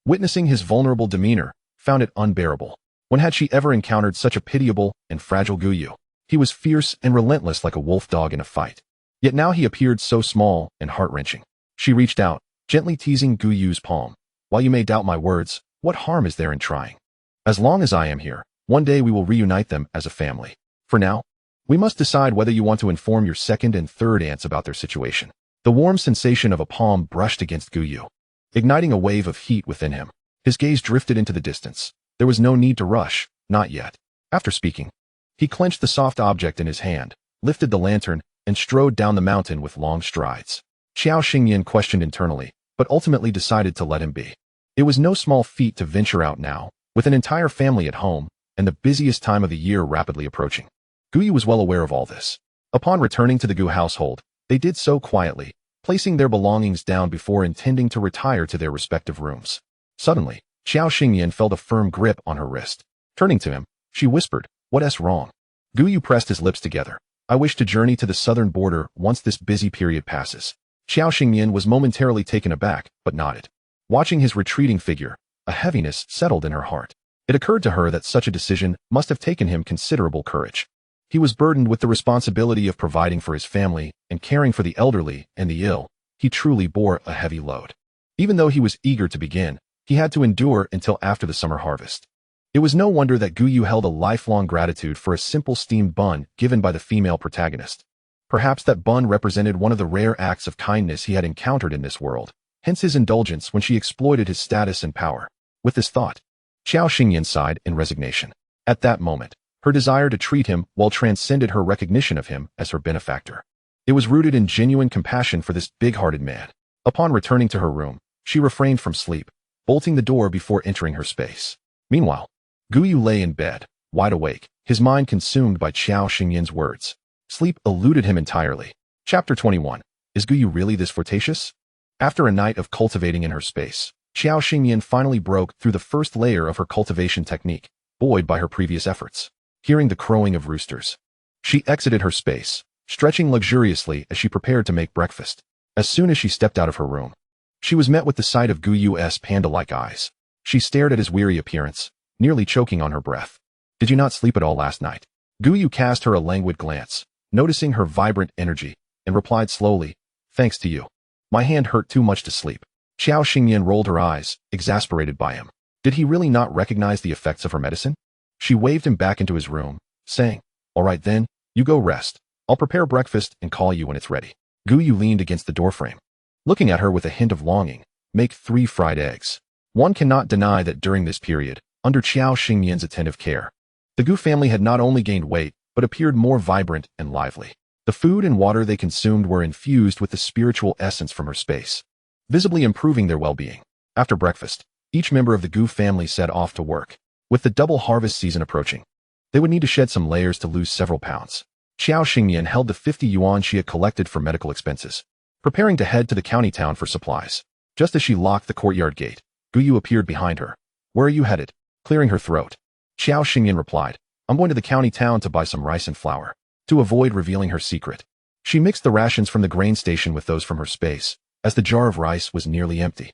witnessing his vulnerable demeanor, found it unbearable. When had she ever encountered such a pitiable and fragile Gu Yu? He was fierce and relentless like a wolf dog in a fight. Yet now he appeared so small and heart-wrenching. She reached out, gently teasing Gu Yu's palm. While you may doubt my words, what harm is there in trying? As long as I am here, one day we will reunite them as a family. For now, we must decide whether you want to inform your second and third aunts about their situation. The warm sensation of a palm brushed against Gu Yu, igniting a wave of heat within him. His gaze drifted into the distance. There was no need to rush, not yet. After speaking, he clenched the soft object in his hand, lifted the lantern, and strode down the mountain with long strides. Xiao Xingyan questioned internally, but ultimately decided to let him be. It was no small feat to venture out now, with an entire family at home, and the busiest time of the year rapidly approaching. Gu Yu was well aware of all this. Upon returning to the Gu household, they did so quietly, placing their belongings down before intending to retire to their respective rooms. Suddenly, Xiao Xingyan felt a firm grip on her wrist. Turning to him, she whispered, "What's wrong?" Gu Yu pressed his lips together. "I wish to journey to the southern border once this busy period passes." Xiao Xingyan was momentarily taken aback, but nodded. Watching his retreating figure, a heaviness settled in her heart. It occurred to her that such a decision must have taken him considerable courage. He was burdened with the responsibility of providing for his family and caring for the elderly and the ill. He truly bore a heavy load. Even though he was eager to begin, he had to endure until after the summer harvest. It was no wonder that Gu Yu held a lifelong gratitude for a simple steamed bun given by the female protagonist. Perhaps that bun represented one of the rare acts of kindness he had encountered in this world, hence his indulgence when she exploited his status and power. With this thought, Xiao Xingyan sighed in resignation. At that moment, her desire to treat him well transcended her recognition of him as her benefactor. It was rooted in genuine compassion for this big-hearted man. Upon returning to her room, she refrained from sleep, bolting the door before entering her space. Meanwhile, Gu Yu lay in bed, wide awake, his mind consumed by Xiao Xingyan's words. Sleep eluded him entirely. Chapter 21. Is Gu Yu really this flirtatious? After a night of cultivating in her space, Xiao Xingyan finally broke through the first layer of her cultivation technique, buoyed by her previous efforts. Hearing the crowing of roosters, she exited her space, stretching luxuriously as she prepared to make breakfast. As soon as she stepped out of her room, she was met with the sight of Gu Yu's panda-like eyes. She stared at his weary appearance, nearly choking on her breath. Did you not sleep at all last night? Gu Yu cast her a languid glance, noticing her vibrant energy, and replied slowly, "Thanks to you. My hand hurt too much to sleep." Xiao Xingyan rolled her eyes, exasperated by him. Did he really not recognize the effects of her medicine? She waved him back into his room, saying, "All right then, you go rest. I'll prepare breakfast and call you when it's ready." Gu Yu leaned against the doorframe, looking at her with a hint of longing. "Make 3 fried eggs." One cannot deny that during this period, under Qiao Xingmian's attentive care, the Gu family had not only gained weight, but appeared more vibrant and lively. The food and water they consumed were infused with the spiritual essence from her space, visibly improving their well-being. After breakfast, each member of the Gu family set off to work. With the double harvest season approaching, they would need to shed some layers to lose several pounds. Qiao Xingmian held the 50 yuan she had collected for medical expenses, preparing to head to the county town for supplies. Just as she locked the courtyard gate, Gu Yu appeared behind her. "Where are you headed?" Clearing her throat, Qiao Xingmian replied, "I'm going to the county town to buy some rice and flour." To avoid revealing her secret, she mixed the rations from the grain station with those from her space, as the jar of rice was nearly empty.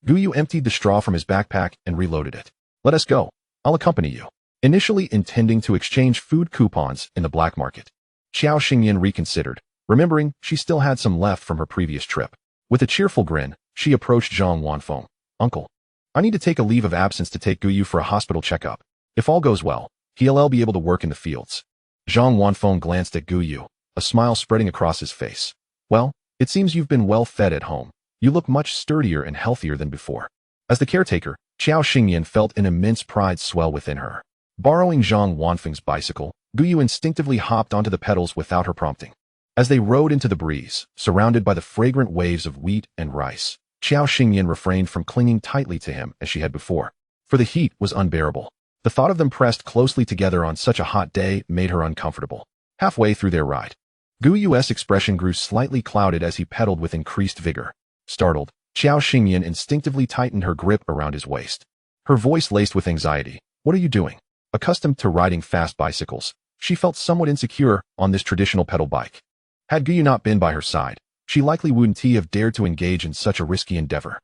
Gu Yu emptied the straw from his backpack and reloaded it. "Let us go. I'll accompany you." Initially intending to exchange food coupons in the black market, Qiao Xingmian reconsidered, remembering she still had some left from her previous trip. With a cheerful grin, she approached Zhang Wanfeng. "Uncle, I need to take a leave of absence to take Gu Yu for a hospital checkup. If all goes well, he'll be able to work in the fields." Zhang Wanfeng glanced at Gu Yu, a smile spreading across his face. "Well, it seems you've been well fed at home. You look much sturdier and healthier than before." As the caretaker, Qiao Xingmian felt an immense pride swell within her. Borrowing Zhang Wanfeng's bicycle, Gu Yu instinctively hopped onto the pedals without her prompting. As they rode into the breeze, surrounded by the fragrant waves of wheat and rice, Qiao Xingmian refrained from clinging tightly to him as she had before, for the heat was unbearable. The thought of them pressed closely together on such a hot day made her uncomfortable. Halfway through their ride, Gu Yu's expression grew slightly clouded as he pedaled with increased vigor. Startled, Qiao Xingmian instinctively tightened her grip around his waist. Her voice laced with anxiety. "What are you doing?" Accustomed to riding fast bicycles, she felt somewhat insecure on this traditional pedal bike. Had Gu Yu not been by her side, she likely wouldn't have dared to engage in such a risky endeavor.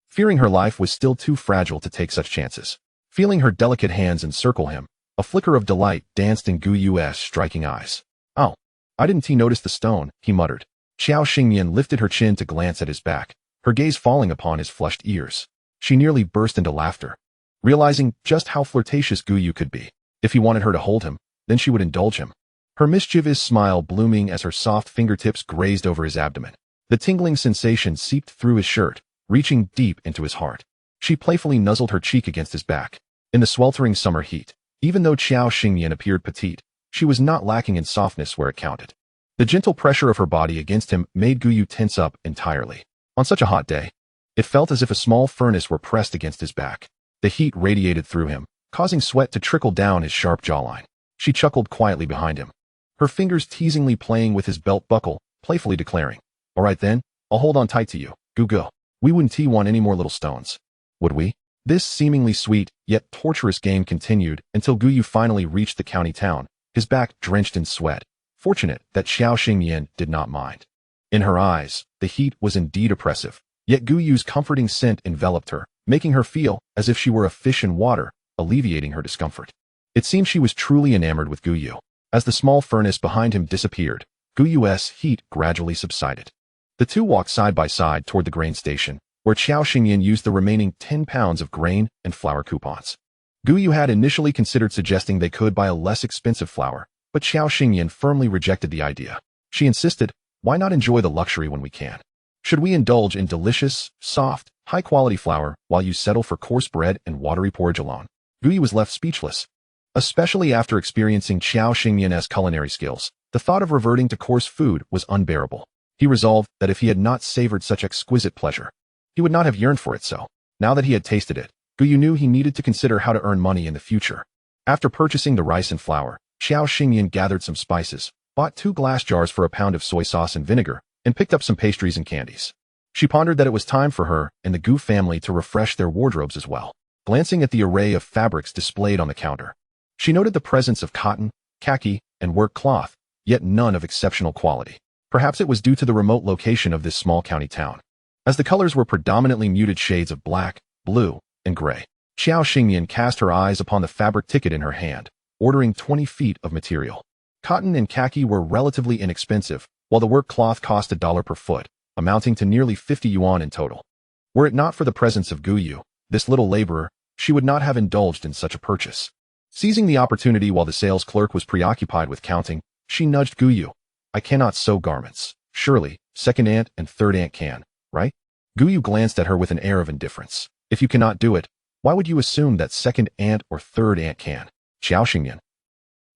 Fearing her life was still too fragile to take such chances. Feeling her delicate hands encircle him, a flicker of delight danced in Gu Yu's striking eyes. "Oh, I didn't notice the stone," he muttered. Qiao Xingmian lifted her chin to glance at his back, her gaze falling upon his flushed ears. She nearly burst into laughter, realizing just how flirtatious Gu Yu could be. If he wanted her to hold him, then she would indulge him. Her mischievous smile blooming as her soft fingertips grazed over his abdomen. The tingling sensation seeped through his shirt, reaching deep into his heart. She playfully nuzzled her cheek against his back. In the sweltering summer heat, even though Qiao Xingmian appeared petite, she was not lacking in softness where it counted. The gentle pressure of her body against him made Gu Yu tense up entirely. On such a hot day, it felt as if a small furnace were pressed against his back. The heat radiated through him, causing sweat to trickle down his sharp jawline. She chuckled quietly behind him, her fingers teasingly playing with his belt buckle, playfully declaring, "All right then, I'll hold on tight to you, Gu Gu. We wouldn't want any more little stones, would we?" This seemingly sweet, yet torturous game continued until Gu Yu finally reached the county town, his back drenched in sweat. Fortunate that Qiao Xingmian did not mind. In her eyes, the heat was indeed oppressive, yet Gu Yu's comforting scent enveloped her, making her feel as if she were a fish in water, alleviating her discomfort. It seemed she was truly enamored with Gu Yu. As the small furnace behind him disappeared, Gu Yu's heat gradually subsided. The two walked side by side toward the grain station, where Qiao Xingmian used the remaining 10 pounds of grain and flour coupons. Gu Yu had initially considered suggesting they could buy a less expensive flour, but Qiao Xingmian firmly rejected the idea. She insisted, "Why not enjoy the luxury when we can? Should we indulge in delicious, soft, high-quality flour while you settle for coarse bread and watery porridge alone?" Gu Yu was left speechless. Especially after experiencing Qiao Xingmian's culinary skills, the thought of reverting to coarse food was unbearable. He resolved that if he had not savored such exquisite pleasure, he would not have yearned for it so. Now that he had tasted it, Gu Yu knew he needed to consider how to earn money in the future. After purchasing the rice and flour, Qiao Xingmian gathered some spices, bought 2 glass jars for a pound of soy sauce and vinegar, and picked up some pastries and candies. She pondered that it was time for her and the Gu family to refresh their wardrobes as well. Glancing at the array of fabrics displayed on the counter, she noted the presence of cotton, khaki, and work cloth, yet none of exceptional quality. Perhaps it was due to the remote location of this small county town, as the colors were predominantly muted shades of black, blue, and gray. Qiao Xingmian cast her eyes upon the fabric ticket in her hand, ordering 20 feet of material. Cotton and khaki were relatively inexpensive, while the work cloth cost $1 per foot, amounting to nearly 50 yuan in total. Were it not for the presence of Gu Yu, this little laborer, she would not have indulged in such a purchase. Seizing the opportunity while the sales clerk was preoccupied with counting, she nudged Guyu. I cannot sew garments. Surely, second aunt and third aunt can, right? Guyu glanced at her with an air of indifference. If you cannot do it, why would you assume that second aunt or third aunt can? Xiao Xingyan.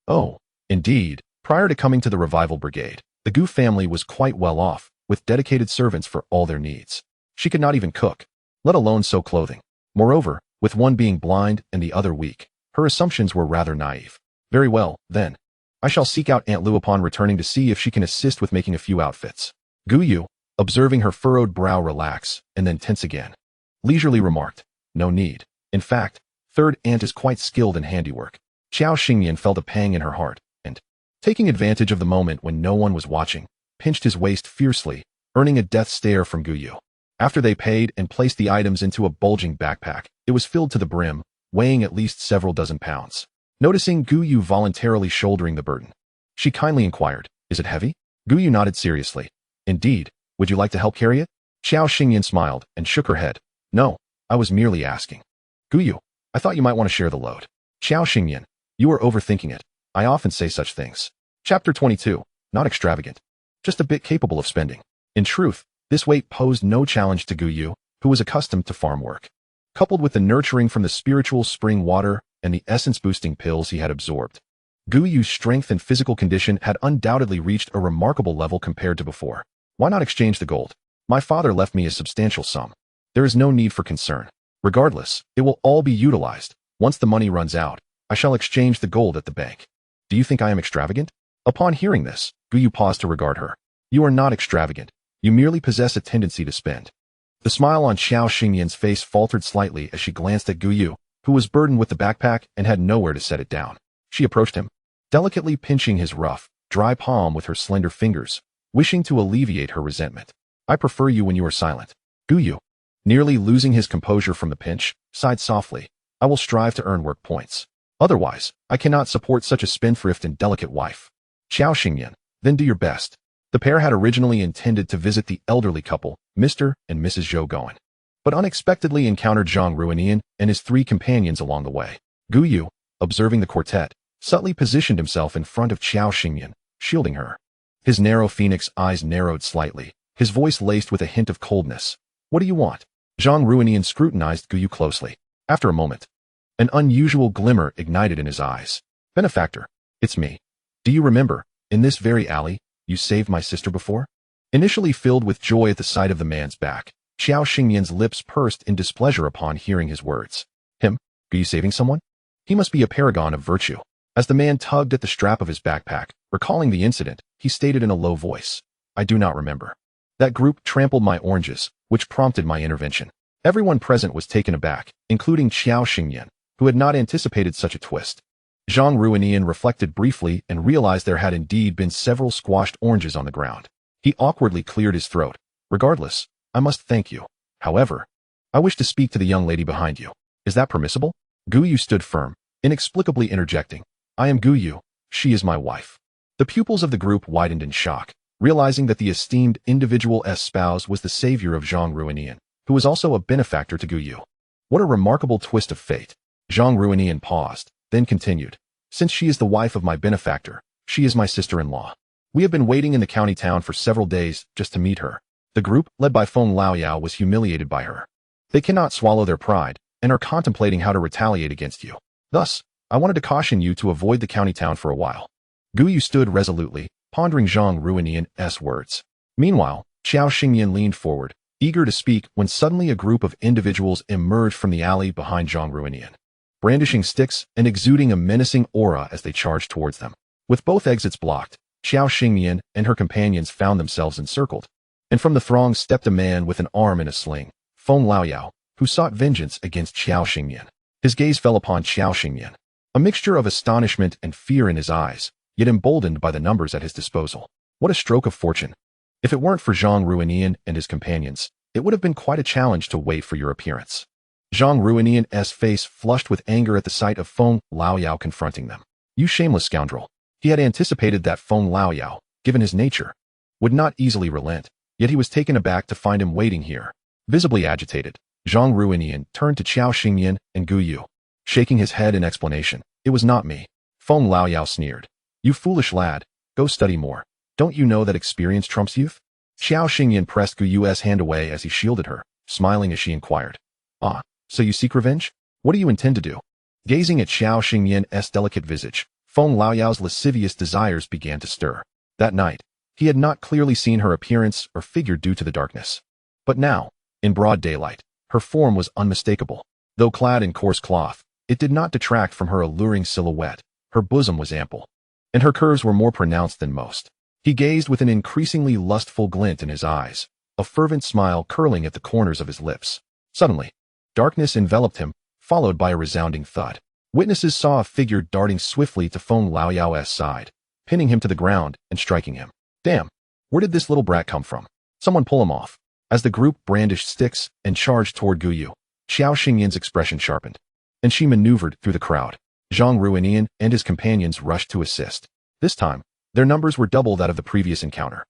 Oh, indeed. Prior to coming to the revival brigade, the Gu family was quite well off, with dedicated servants for all their needs. She could not even cook, let alone sew clothing. Moreover, with one being blind and the other weak, her assumptions were rather naive. Very well, then. I shall seek out Aunt Lu upon returning to see if she can assist with making a few outfits. Guyu, observing her furrowed brow relax and then tense again, leisurely remarked, no need. In fact, third aunt is quite skilled in handiwork. Xiao Xingyan felt a pang in her heart, and, taking advantage of the moment when no one was watching, pinched his waist fiercely, earning a death stare from Guyu. After they paid and placed the items into a bulging backpack, it was filled to the brim, weighing at least several dozen pounds. Noticing Guyu voluntarily shouldering the burden, she kindly inquired, is it heavy? Guyu nodded seriously. Indeed, would you like to help carry it? Xiao Xingyan smiled and shook her head. No, I was merely asking. Guyu, I thought you might want to share the load. Xiao Xingyan, you are overthinking it. I often say such things. Chapter 22, not extravagant, just a bit capable of spending. In truth, this weight posed no challenge to Guyu, who was accustomed to farm work. Coupled with the nurturing from the spiritual spring water and the essence-boosting pills he had absorbed, Guyu's strength and physical condition had undoubtedly reached a remarkable level compared to before. Why not exchange the gold? My father left me a substantial sum. There is no need for concern. Regardless, it will all be utilized. Once the money runs out, I shall exchange the gold at the bank. Do you think I am extravagant? Upon hearing this, Guyu paused to regard her. You are not extravagant. You merely possess a tendency to spend. The smile on Xiao Xingyan's face faltered slightly as she glanced at Guyu, who was burdened with the backpack and had nowhere to set it down. She approached him, delicately pinching his rough, dry palm with her slender fingers, wishing to alleviate her resentment. I prefer you when you are silent. Guyu, nearly losing his composure from the pinch, sighed softly. I will strive to earn work points. Otherwise, I cannot support such a spendthrift and delicate wife. Xiao Xingyan, then do your best. The pair had originally intended to visit the elderly couple, Mr. and Mrs. Zhou Goen, but unexpectedly encountered Zhang Ruinian and his three companions along the way. Guyu, observing the quartet, subtly positioned himself in front of Xiao Xingyan, shielding her. His narrow phoenix eyes narrowed slightly, his voice laced with a hint of coldness. What do you want? Zhang Ruinian scrutinized Guyu closely. After a moment, an unusual glimmer ignited in his eyes. Benefactor, it's me. Do you remember, in this very alley, you saved my sister before? Initially filled with joy at the sight of the man's back, Xiao Xingyan's lips pursed in displeasure upon hearing his words. Him? Are you saving someone? He must be a paragon of virtue. As the man tugged at the strap of his backpack, recalling the incident, he stated in a low voice, I do not remember. That group trampled my oranges, which prompted my intervention. Everyone present was taken aback, including Xiao Xingyan, who had not anticipated such a twist. Zhang Ruinian reflected briefly and realized there had indeed been several squashed oranges on the ground. He awkwardly cleared his throat. Regardless, I must thank you. However, I wish to speak to the young lady behind you. Is that permissible? Guyu stood firm, inexplicably interjecting. I am Guyu. She is my wife. The pupils of the group widened in shock, realizing that the esteemed individual's spouse was the savior of Zhang Ruinian, who was also a benefactor to Guyu. What a remarkable twist of fate. Zhang Ruinian paused, then continued. Since she is the wife of my benefactor, she is my sister-in-law. We have been waiting in the county town for several days just to meet her. The group, led by Feng Laoyao, was humiliated by her. They cannot swallow their pride, and are contemplating how to retaliate against you. Thus, I wanted to caution you to avoid the county town for a while. Guyu stood resolutely, pondering Zhang Ruinian's words. Meanwhile, Xiao Xingyan leaned forward, eager to speak when suddenly a group of individuals emerged from the alley behind Zhang Ruinian, brandishing sticks and exuding a menacing aura as they charged towards them. With both exits blocked, Xiao Xingyan and her companions found themselves encircled, and from the throng stepped a man with an arm in a sling, Feng Laoyao, who sought vengeance against Xiao Xingyan. His gaze fell upon Xiao Xingyan, a mixture of astonishment and fear in his eyes, yet emboldened by the numbers at his disposal. What a stroke of fortune! If it weren't for Zhang Ruinian and his companions, it would have been quite a challenge to wait for your appearance. Zhang Ruinian's face flushed with anger at the sight of Feng Laoyao confronting them. You shameless scoundrel! He had anticipated that Feng Laoyao, given his nature, would not easily relent, yet he was taken aback to find him waiting here. Visibly agitated, Zhang Ruinian turned to Qiao Xingyan and Gu Yu, shaking his head in explanation. It was not me. Feng Laoyao sneered. You foolish lad, go study more. Don't you know that experience trumps youth? Qiao Xingyan pressed Gu Yu's hand away as he shielded her, smiling as she inquired. Ah, so you seek revenge? What do you intend to do? Gazing at Qiao Xingyan's delicate visage, Feng Laoyao's lascivious desires began to stir. That night, he had not clearly seen her appearance or figure due to the darkness. But now, in broad daylight, her form was unmistakable. Though clad in coarse cloth, it did not detract from her alluring silhouette. Her bosom was ample, and her curves were more pronounced than most. He gazed with an increasingly lustful glint in his eyes, a fervent smile curling at the corners of his lips. Suddenly, darkness enveloped him, followed by a resounding thud. Witnesses saw a figure darting swiftly to Feng Laoyao's side, pinning him to the ground and striking him. Damn, where did this little brat come from? Someone pull him off. As the group brandished sticks and charged toward Gu Yu, Qiao Xingyan's expression sharpened, and she maneuvered through the crowd. Zhang Ruinian and his companions rushed to assist. This time, their numbers were double that of the previous encounter.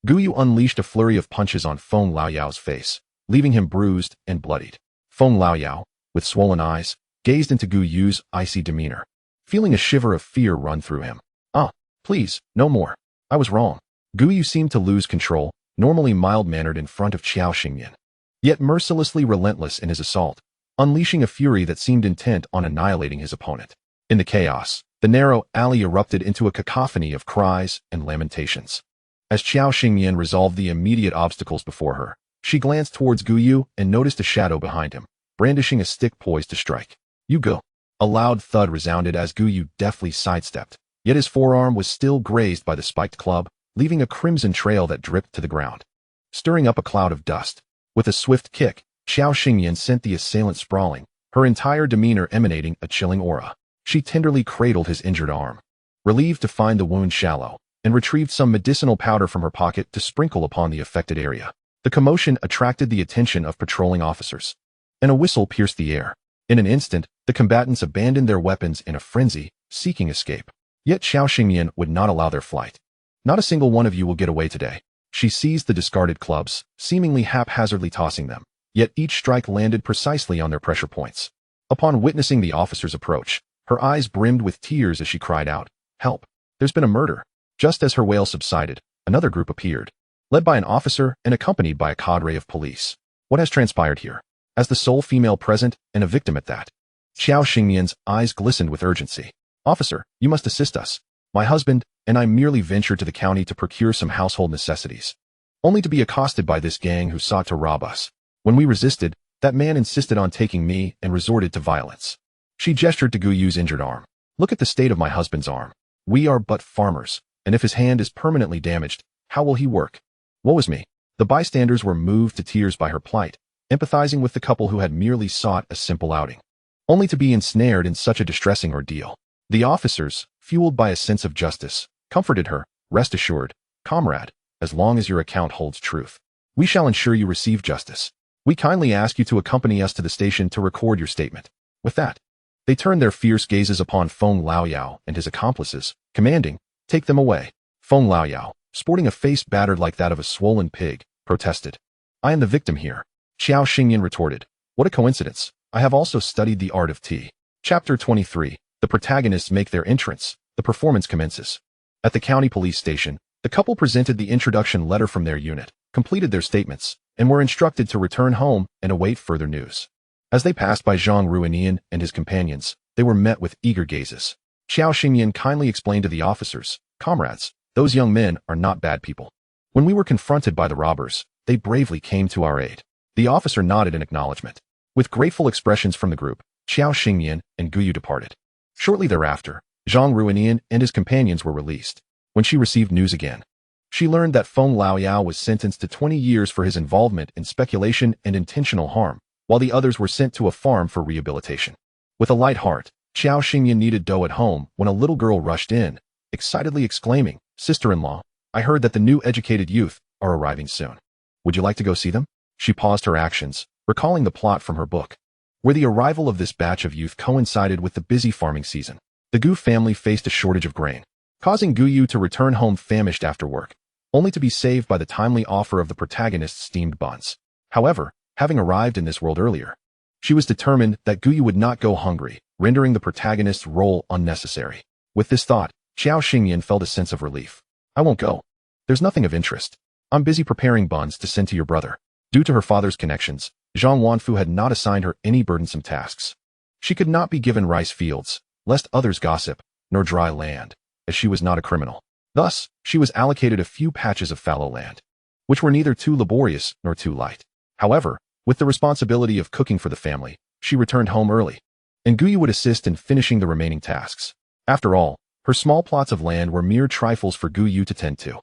Gu Yu unleashed a flurry of punches on Feng Laoyao's face, leaving him bruised and bloodied. Feng Laoyao, with swollen eyes, gazed into Gu Yu's icy demeanor, feeling a shiver of fear run through him. Ah, please, no more. I was wrong. Gu Yu seemed to lose control, normally mild-mannered in front of Qiao Xingyan, yet mercilessly relentless in his assault, unleashing a fury that seemed intent on annihilating his opponent. In the chaos, the narrow alley erupted into a cacophony of cries and lamentations. As Qiao Xingyan resolved the immediate obstacles before her, she glanced towards Gu Yu and noticed a shadow behind him, brandishing a stick poised to strike. You go. A loud thud resounded as Gu Yu deftly sidestepped, yet his forearm was still grazed by the spiked club, leaving a crimson trail that dripped to the ground, stirring up a cloud of dust. With a swift kick, Qiao Xingyan sent the assailant sprawling, her entire demeanor emanating a chilling aura. She tenderly cradled his injured arm, relieved to find the wound shallow, and retrieved some medicinal powder from her pocket to sprinkle upon the affected area. The commotion attracted the attention of patrolling officers, and a whistle pierced the air. In an instant, the combatants abandoned their weapons in a frenzy, seeking escape. Yet Qiao Xingyan would not allow their flight. Not a single one of you will get away today. She seized the discarded clubs, seemingly haphazardly tossing them, yet each strike landed precisely on their pressure points. Upon witnessing the officer's approach, her eyes brimmed with tears as she cried out, "Help! There's been a murder!" Just as her wail subsided, another group appeared, led by an officer and accompanied by a cadre of police. What has transpired here? As the sole female present, and a victim at that, Qiao Xingyan's eyes glistened with urgency. "Officer, you must assist us. My husband and I merely ventured to the county to procure some household necessities, only to be accosted by this gang who sought to rob us. When we resisted, that man insisted on taking me and resorted to violence." She gestured to Gu Yu's injured arm. "Look at the state of my husband's arm. We are but farmers, and if his hand is permanently damaged, how will he work? Woe is me." The bystanders were moved to tears by her plight, empathizing with the couple who had merely sought a simple outing, only to be ensnared in such a distressing ordeal. The officers, fueled by a sense of justice, comforted her. "Rest assured, comrade, as long as your account holds truth, we shall ensure you receive justice. We kindly ask you to accompany us to the station to record your statement." With that, they turned their fierce gazes upon Feng Laoyao and his accomplices, commanding, "Take them away." Feng Laoyao, sporting a face battered like that of a swollen pig, protested. "I am the victim here." Qiao Xingyan retorted, "What a coincidence. I have also studied the art of tea." Chapter 23. The protagonists make their entrance. The performance commences. At the county police station, the couple presented the introduction letter from their unit, completed their statements, and were instructed to return home and await further news. As they passed by Zhang Ruinian and his companions, they were met with eager gazes. Qiao Xingyan kindly explained to the officers, "Comrades, those young men are not bad people. When we were confronted by the robbers, they bravely came to our aid." The officer nodded in acknowledgement. With grateful expressions from the group, Qiao Xingyan and Gu Yu departed. Shortly thereafter, Zhang Ruinian and his companions were released. When she received news again, she learned that Feng Laoyao was sentenced to 20 years for his involvement in speculation and intentional harm, while the others were sent to a farm for rehabilitation. With a light heart, Qiao Xingyan needed dough at home when a little girl rushed in, excitedly exclaiming, "Sister-in-law, I heard that the new educated youth are arriving soon. Would you like to go see them?" She paused her actions, recalling the plot from her book, where the arrival of this batch of youth coincided with the busy farming season. The Gu family faced a shortage of grain, causing Gu Yu to return home famished after work, only to be saved by the timely offer of the protagonist's steamed buns. However, having arrived in this world earlier. She was determined that Guyu would not go hungry, rendering the protagonist's role unnecessary. With this thought, Xiao Xingyan felt a sense of relief. I won't go. There's nothing of interest. I'm busy preparing buns to send to your brother. Due to her father's connections, Zhang Wanfu had not assigned her any burdensome tasks. She could not be given rice fields, lest others gossip, nor dry land, as she was not a criminal. Thus, she was allocated a few patches of fallow land, which were neither too laborious nor too light. However, with the responsibility of cooking for the family, she returned home early, and Guyu would assist in finishing the remaining tasks. After all, her small plots of land were mere trifles for Guyu to tend to.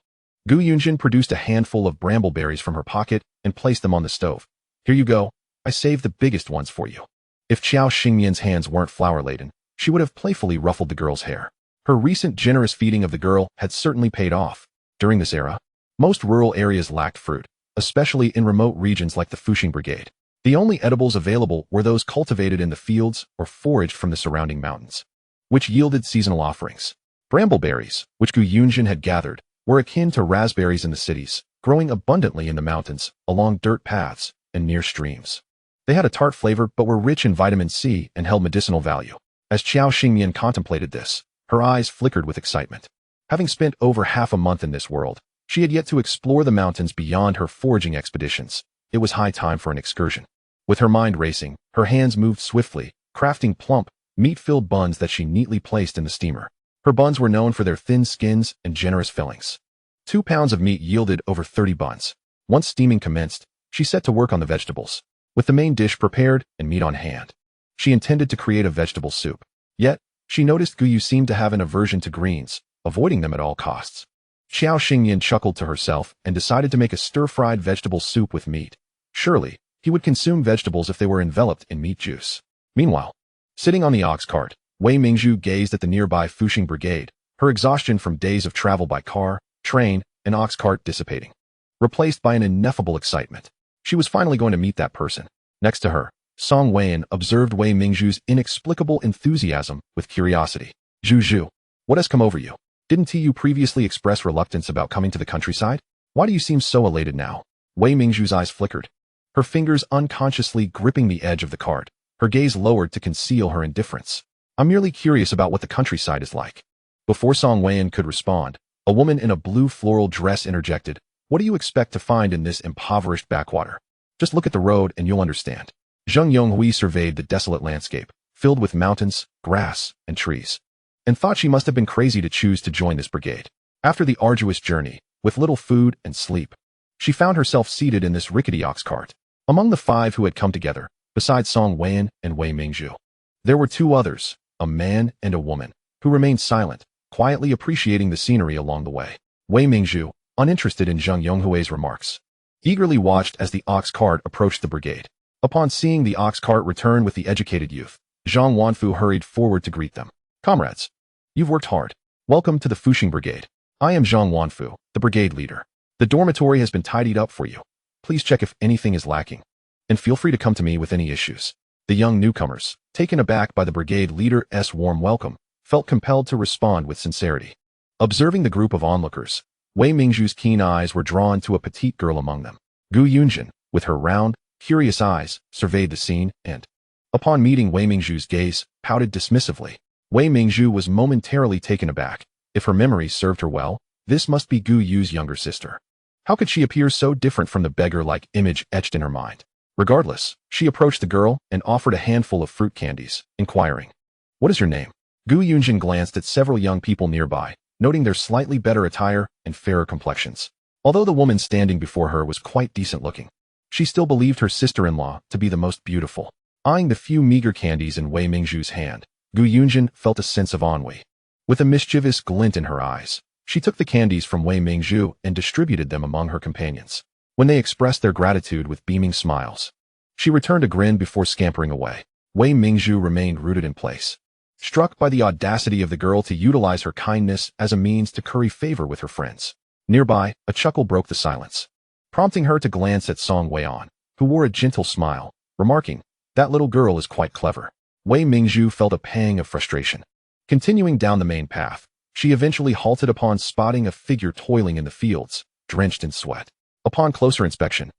Gu Yunjin produced a handful of brambleberries from her pocket and placed them on the stove. Here you go. I saved the biggest ones for you. If Xiao Xingyan's hands weren't flour-laden, she would have playfully ruffled the girl's hair. Her recent generous feeding of the girl had certainly paid off. During this era, most rural areas lacked fruit, especially in remote regions like the Fuxing Brigade. The only edibles available were those cultivated in the fields or foraged from the surrounding mountains, which yielded seasonal offerings. Brambleberries, which Gu Yunjin had gathered, were akin to raspberries in the cities, growing abundantly in the mountains, along dirt paths, and near streams. They had a tart flavor but were rich in vitamin C and held medicinal value. As Xiao Xingyan contemplated this, her eyes flickered with excitement. Having spent over half a month in this world, she had yet to explore the mountains beyond her foraging expeditions. It was high time for an excursion. With her mind racing, her hands moved swiftly, crafting plump, meat-filled buns that she neatly placed in the steamer. Her buns were known for their thin skins and generous fillings. 2 pounds of meat yielded over 30 buns. Once steaming commenced, she set to work on the vegetables. With the main dish prepared and meat on hand, she intended to create a vegetable soup. Yet, she noticed Guyu seemed to have an aversion to greens, avoiding them at all costs. Xiao Xingyan chuckled to herself and decided to make a stir-fried vegetable soup with meat. Surely, he would consume vegetables if they were enveloped in meat juice. Meanwhile, sitting on the ox cart, Wei Mingzhu gazed at the nearby Fuxing Brigade, her exhaustion from days of travel by car, train, and ox cart dissipating, replaced by an ineffable excitement. She was finally going to meet that person. Next to her, Song Weian observed Wei Mingzhu's inexplicable enthusiasm with curiosity. Zhu, what has come over you? Didn't you previously express reluctance about coming to the countryside? Why do you seem so elated now? Wei Mingzhu's eyes flickered, her fingers unconsciously gripping the edge of the cart, her gaze lowered to conceal her indifference. I'm merely curious about what the countryside is like. Before Song Weian could respond, a woman in a blue floral dress interjected, What do you expect to find in this impoverished backwater? Just look at the road and you'll understand. Zheng Yonghui surveyed the desolate landscape, filled with mountains, grass, and trees, and thought she must have been crazy to choose to join this brigade. After the arduous journey, with little food and sleep, she found herself seated in this rickety ox cart. Among the 5 who had come together, besides Song Weian and Wei Mingzhu, there were 2 others, a man and a woman, who remained silent, quietly appreciating the scenery along the way. Wei Mingzhu, uninterested in Zheng Yonghui's remarks, eagerly watched as the ox cart approached the brigade. Upon seeing the ox cart return with the educated youth, Zhang Wanfu hurried forward to greet them. Comrades, you've worked hard. Welcome to the Fuxing Brigade. I am Zhang Wanfu, the brigade leader. The dormitory has been tidied up for you. Please check if anything is lacking, and feel free to come to me with any issues. The young newcomers, taken aback by the brigade leader's warm welcome, felt compelled to respond with sincerity. Observing the group of onlookers, Wei Mingzhu's keen eyes were drawn to a petite girl among them. Gu Yunjin, with her round, curious eyes, surveyed the scene and, upon meeting Wei Mingzhu's gaze, pouted dismissively. Wei Mingzhu was momentarily taken aback. If her memory served her well, this must be Gu Yu's younger sister. How could she appear so different from the beggar-like image etched in her mind? Regardless, she approached the girl and offered a handful of fruit candies, inquiring, What is your name? Gu Yunjin glanced at several young people nearby, noting their slightly better attire and fairer complexions. Although the woman standing before her was quite decent-looking, she still believed her sister-in-law to be the most beautiful. Eyeing the few meager candies in Wei Mingzhu's hand, Gu Yunjin felt a sense of ennui. With a mischievous glint in her eyes, she took the candies from Wei Mingzhu and distributed them among her companions. When they expressed their gratitude with beaming smiles, she returned a grin before scampering away. Wei Mingzhu remained rooted in place, struck by the audacity of the girl to utilize her kindness as a means to curry favor with her friends. Nearby, a chuckle broke the silence, prompting her to glance at Song Weian, who wore a gentle smile, remarking, That little girl is quite clever. Wei Mingzhu felt a pang of frustration. Continuing down the main path, she eventually halted upon spotting a figure toiling in the fields, drenched in sweat. Upon closer inspection,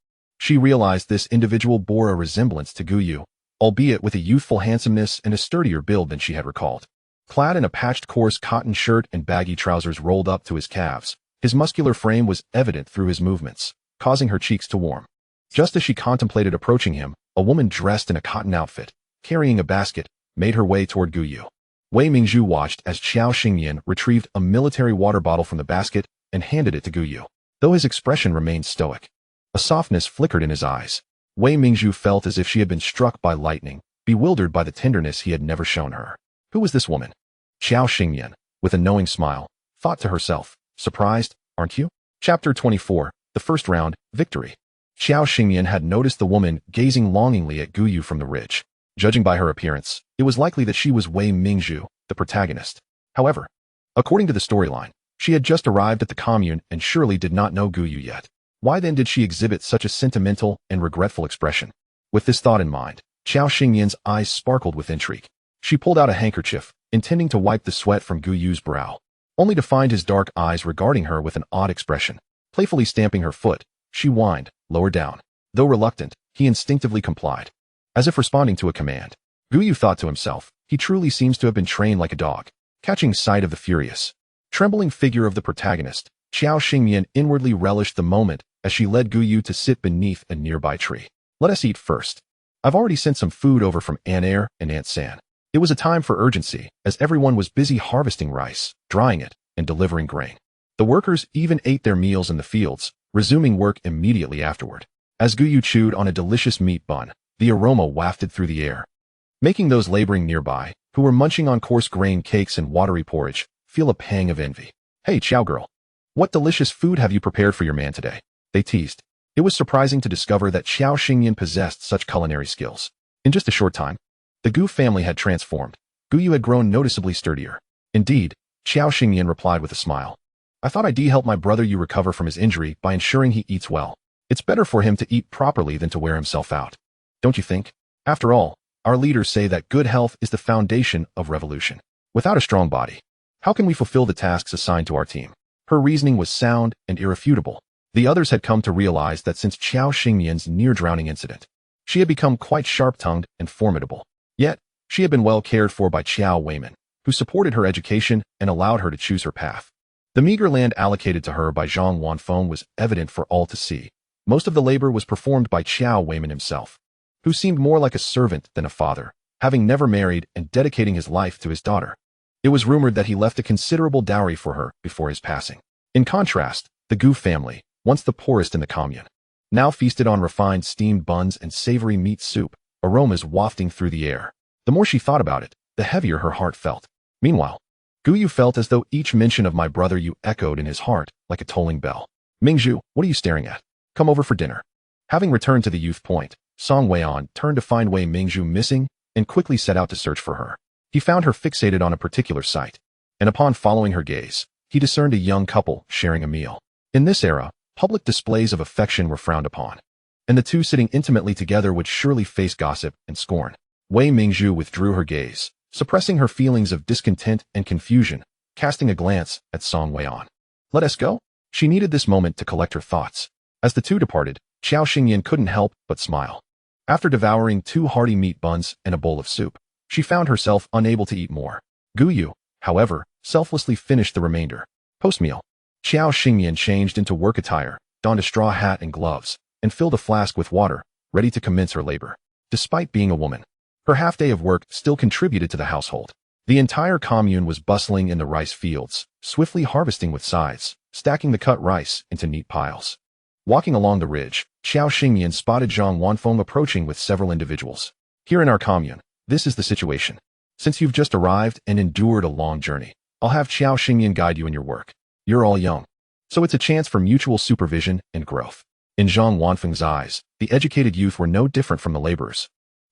She realized this individual bore a resemblance to Gu Yu, albeit with a youthful handsomeness and a sturdier build than she had recalled. Clad in a patched coarse cotton shirt and baggy trousers rolled up to his calves, his muscular frame was evident through his movements, causing her cheeks to warm. Just as she contemplated approaching him, a woman dressed in a cotton outfit, carrying a basket, made her way toward Gu Yu. Wei Mingzhu watched as Qiao Xingyan retrieved a military water bottle from the basket and handed it to Gu Yu. Though his expression remained stoic, a softness flickered in his eyes. Wei Mingzhu felt as if she had been struck by lightning, bewildered by the tenderness he had never shown her. Who was this woman? Qiao Xingyan, with a knowing smile, thought to herself, surprised, aren't you? Chapter 24, The First Round, Victory. Qiao Xingyan had noticed the woman gazing longingly at Gu Yu from the ridge. Judging by her appearance, it was likely that she was Wei Mingzhu, the protagonist. However, according to the storyline, she had just arrived at the commune and surely did not know Gu Yu yet. Why then did she exhibit such a sentimental and regretful expression? With this thought in mind, Qiao Xingyan's eyes sparkled with intrigue. She pulled out a handkerchief, intending to wipe the sweat from Gu Yu's brow, only to find his dark eyes regarding her with an odd expression. Playfully stamping her foot, she whined, lower down. Though reluctant, he instinctively complied. As if responding to a command, Gu Yu thought to himself, he truly seems to have been trained like a dog. Catching sight of the furious, trembling figure of the protagonist, Qiao Xingyan inwardly relished the moment as she led Gu Yu to sit beneath a nearby tree. Let us eat first. I've already sent some food over from Aunt Air and Aunt San. It was a time for urgency, as everyone was busy harvesting rice, drying it, and delivering grain. The workers even ate their meals in the fields, resuming work immediately afterward. As Gu Yu chewed on a delicious meat bun, the aroma wafted through the air, making those laboring nearby, who were munching on coarse grain cakes and watery porridge, feel a pang of envy. Hey, Chow girl. What delicious food have you prepared for your man today? They teased. It was surprising to discover that Qiao Xingyan possessed such culinary skills. In just a short time, the Gu family had transformed. Gu Yu had grown noticeably sturdier. Indeed, Qiao Xingyan replied with a smile. I thought I'd help my brother you recover from his injury by ensuring he eats well. It's better for him to eat properly than to wear himself out. Don't you think? After all, our leaders say that good health is the foundation of revolution. Without a strong body, how can we fulfill the tasks assigned to our team? Her reasoning was sound and irrefutable. The others had come to realize that since Qiao Xingyan's near-drowning incident, she had become quite sharp-tongued and formidable. Yet, she had been well cared for by Qiao Weiman, who supported her education and allowed her to choose her path. The meager land allocated to her by Zhang Wanfeng was evident for all to see. Most of the labor was performed by Qiao Weiman himself, who seemed more like a servant than a father, having never married and dedicating his life to his daughter. It was rumored that he left a considerable dowry for her before his passing. In contrast, the Gu family, once the poorest in the commune, now feasted on refined steamed buns and savory meat soup, aromas wafting through the air. The more she thought about it, the heavier her heart felt. Meanwhile, Gu Yu felt as though each mention of my brother you echoed in his heart like a tolling bell. Mingzhu, what are you staring at? Come over for dinner. Having returned to the youth point, Song Weian turned to find Wei Mingzhu missing and quickly set out to search for her. He found her fixated on a particular site, and upon following her gaze, he discerned a young couple sharing a meal. In this era, public displays of affection were frowned upon, and the two sitting intimately together would surely face gossip and scorn. Wei Mingzhu withdrew her gaze, suppressing her feelings of discontent and confusion, casting a glance at Song Weian. Let us go? She needed this moment to collect her thoughts. As the two departed, Qiao Xingyan couldn't help but smile. After devouring 2 hearty meat buns and a bowl of soup, she found herself unable to eat more. Gu Yu, however, selflessly finished the remainder. Post-meal, Qiao Xingyan changed into work attire, donned a straw hat and gloves, and filled a flask with water, ready to commence her labor. Despite being a woman, her half-day of work still contributed to the household. The entire commune was bustling in the rice fields, swiftly harvesting with scythes, stacking the cut rice into neat piles. Walking along the ridge, Qiao Xingyan spotted Zhang Wanfeng approaching with several individuals. Here in our commune, this is the situation. Since you've just arrived and endured a long journey, I'll have Qiao Xingyan guide you in your work. You're all young, so it's a chance for mutual supervision and growth. In Zhang Wanfeng's eyes, the educated youth were no different from the laborers,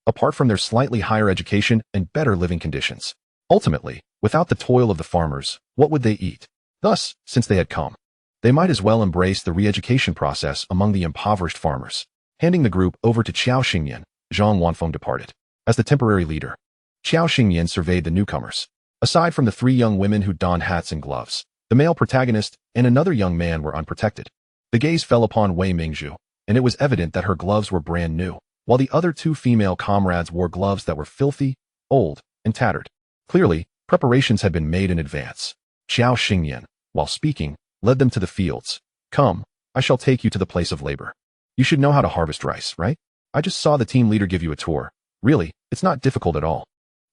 apart from their slightly higher education and better living conditions. Ultimately, without the toil of the farmers, what would they eat? Thus, since they had come, they might as well embrace the re-education process among the impoverished farmers. Handing the group over to Qiao Xingyan, Zhang Wanfeng departed. As the temporary leader, Qiao Xingyan surveyed the newcomers. Aside from the 3 young women who donned hats and gloves, the male protagonist and another young man were unprotected. The gaze fell upon Wei Mingzhu, and it was evident that her gloves were brand new, while the other two female comrades wore gloves that were filthy, old, and tattered. Clearly, preparations had been made in advance. Qiao Xingyan, while speaking, led them to the fields. Come, I shall take you to the place of labor. You should know how to harvest rice, right? I just saw the team leader give you a tour. Really, it's not difficult at all.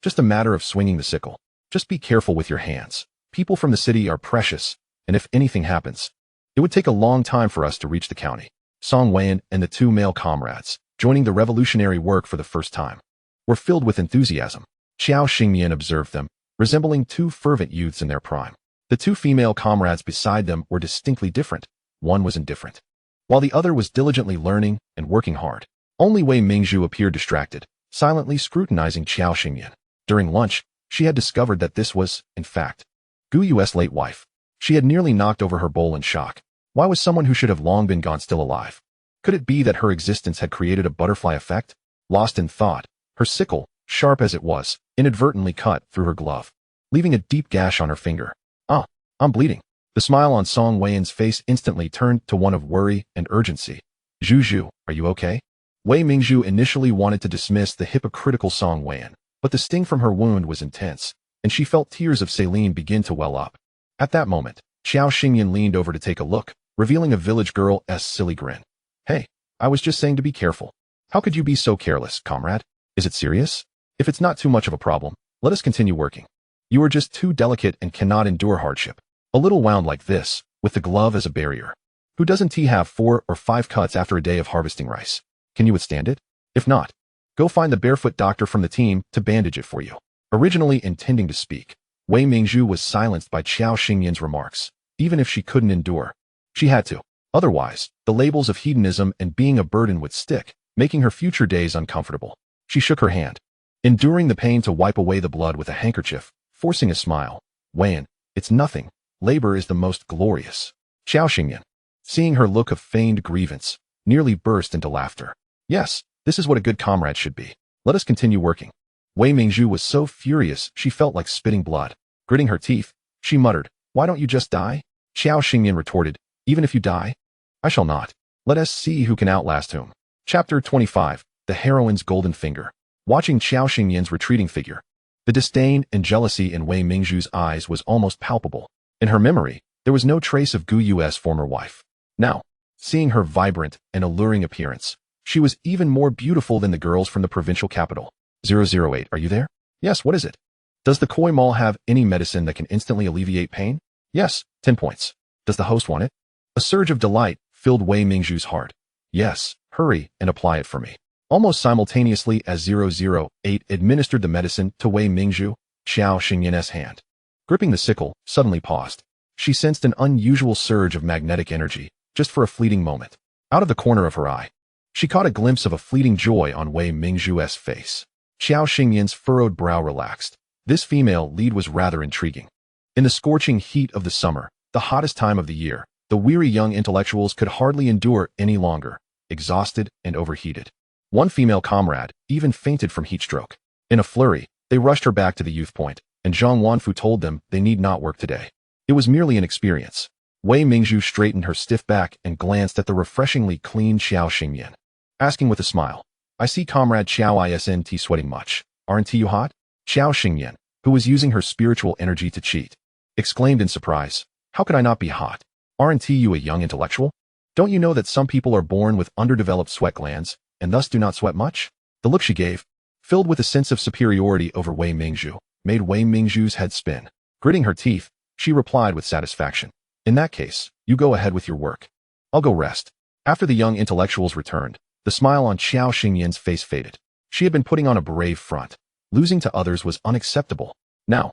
Just a matter of swinging the sickle. Just be careful with your hands. People from the city are precious, and if anything happens, it would take a long time for us to reach the county. Song Weian and the two male comrades, joining the revolutionary work for the first time, were filled with enthusiasm. Qiao Xingyan observed them, resembling two fervent youths in their prime. The two female comrades beside them were distinctly different. One was indifferent, while the other was diligently learning and working hard. Only Wei Mingzhu appeared distracted, silently scrutinizing Qiao Xingyan. During lunch, she had discovered that this was, in fact, Gu Yu's late wife. She had nearly knocked over her bowl in shock. Why was someone who should have long been gone still alive? Could it be that her existence had created a butterfly effect? Lost in thought, her sickle, sharp as it was, inadvertently cut through her glove, leaving a deep gash on her finger. Ah, I'm bleeding. The smile on Song Weian's face instantly turned to one of worry and urgency. Zhu, are you okay? Wei Mingzhu initially wanted to dismiss the hypocritical Song Weian, but the sting from her wound was intense, and she felt tears of saline begin to well up. At that moment, Qiao Xingyan leaned over to take a look, revealing a village girl's silly grin. Hey, I was just saying to be careful. How could you be so careless, comrade? Is it serious? If it's not too much of a problem, let us continue working. You are just too delicate and cannot endure hardship. A little wound like this, with the glove as a barrier. Who doesn't have 4 or 5 cuts after a day of harvesting rice? Can you withstand it? If not, go find the barefoot doctor from the team to bandage it for you. Originally intending to speak, Wei Mingzhu was silenced by Qiao Xingyan's remarks. Even if she couldn't endure, she had to. Otherwise, the labels of hedonism and being a burden would stick, making her future days uncomfortable. She shook her hand, enduring the pain to wipe away the blood with a handkerchief, forcing a smile. Weian, it's nothing. Labor is the most glorious. Qiao Xingyan, seeing her look of feigned grievance, nearly burst into laughter. Yes, this is what a good comrade should be. Let us continue working. Wei Mingzhu was so furious she felt like spitting blood. Gritting her teeth, she muttered, why don't you just die? Qiao Xingyan retorted, even if you die, I shall not. Let us see who can outlast whom. Chapter 25, The Heroine's Golden Finger. Watching Qiao Xingyan's retreating figure, the disdain and jealousy in Wei Mingzhu's eyes was almost palpable. In her memory, there was no trace of Gu Yu's former wife. Now, seeing her vibrant and alluring appearance, she was even more beautiful than the girls from the provincial capital. 008, are you there? Yes, what is it? Does the koi mall have any medicine that can instantly alleviate pain? Yes, 10 points. Does the host want it? A surge of delight filled Wei Mingzhu's heart. Yes, hurry and apply it for me. Almost simultaneously as 008 administered the medicine to Wei Mingzhu, Qiao Xingyan's hand, gripping the sickle, suddenly paused. She sensed an unusual surge of magnetic energy, just for a fleeting moment. Out of the corner of her eye, she caught a glimpse of a fleeting joy on Wei Mingzhu's face. Qiao Xingyan's furrowed brow relaxed. This female lead was rather intriguing. In the scorching heat of the summer, the hottest time of the year, the weary young intellectuals could hardly endure any longer, exhausted and overheated. One female comrade even fainted from heatstroke. In a flurry, they rushed her back to the youth point, and Zhang Wanfu told them they need not work today. It was merely an experience. Wei Mingzhu straightened her stiff back and glanced at the refreshingly clean Qiao Xingyan, asking with a smile, I see comrade Qiao isn't sweating much. Aren't you hot? Qiao Xingyan, who was using her spiritual energy to cheat, exclaimed in surprise, how could I not be hot? Aren't you a young intellectual? Don't you know that some people are born with underdeveloped sweat glands, and thus do not sweat much? The look she gave, filled with a sense of superiority over Wei Mingzhu, made Wei Mingzhu's head spin. Gritting her teeth, she replied with satisfaction, in that case, you go ahead with your work. I'll go rest. After the young intellectuals returned, the smile on Qiao Xingyan's face faded. She had been putting on a brave front. Losing to others was unacceptable. Now,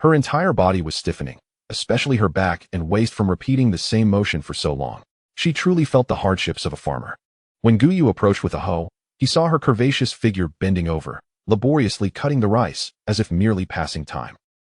her entire body was stiffening, especially her back and waist from repeating the same motion for so long. She truly felt the hardships of a farmer. When Gu Yu approached with a hoe, he saw her curvaceous figure bending over, laboriously cutting the rice, as if merely passing time.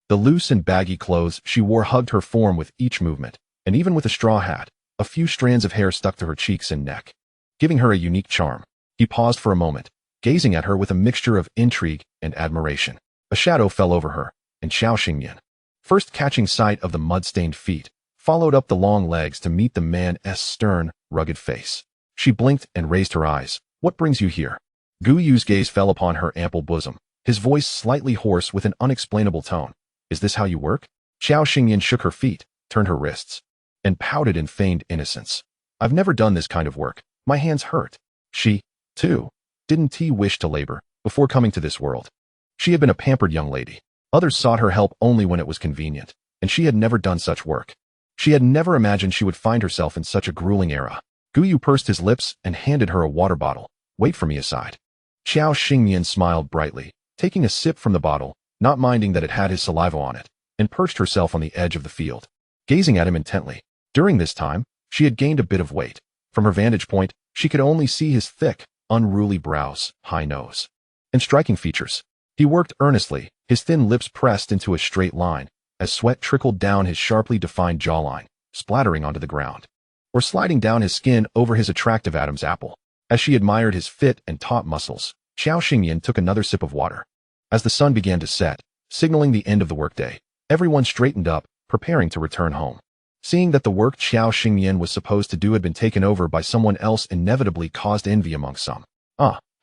The loose and baggy clothes she wore hugged her form with each movement, and even with a straw hat, a few strands of hair stuck to her cheeks and neck, giving her a unique charm. He paused for a moment, gazing at her with a mixture of intrigue and admiration. A shadow fell over her, and Qiao Xingyan, first catching sight of the mud-stained feet, followed up the long legs to meet the man's stern, rugged face. She blinked and raised her eyes. What brings you here? Gu Yu's gaze fell upon her ample bosom, his voice slightly hoarse with an unexplainable tone. Is this how you work? Xiao Xingyan shook her feet, turned her wrists, and pouted in feigned innocence. I've never done this kind of work. My hands hurt. She, too, didn't wish to labor before coming to this world. She had been a pampered young lady. Others sought her help only when it was convenient, and she had never done such work. She had never imagined she would find herself in such a grueling era. Gu Yu pursed his lips and handed her a water bottle. Wait for me aside. Xiao Xingyan smiled brightly, taking a sip from the bottle, not minding that it had his saliva on it, and perched herself on the edge of the field, gazing at him intently. During this time, she had gained a bit of weight. From her vantage point, she could only see his thick, unruly brows, high nose, and striking features. He worked earnestly, his thin lips pressed into a straight line, as sweat trickled down his sharply defined jawline, splattering onto the ground, or sliding down his skin over his attractive Adam's apple. As she admired his fit and taut muscles, Xiao Xingyan took another sip of water. As the sun began to set, signaling the end of the workday, everyone straightened up, preparing to return home. Seeing that the work Xiao Xingyan was supposed to do had been taken over by someone else inevitably caused envy among some.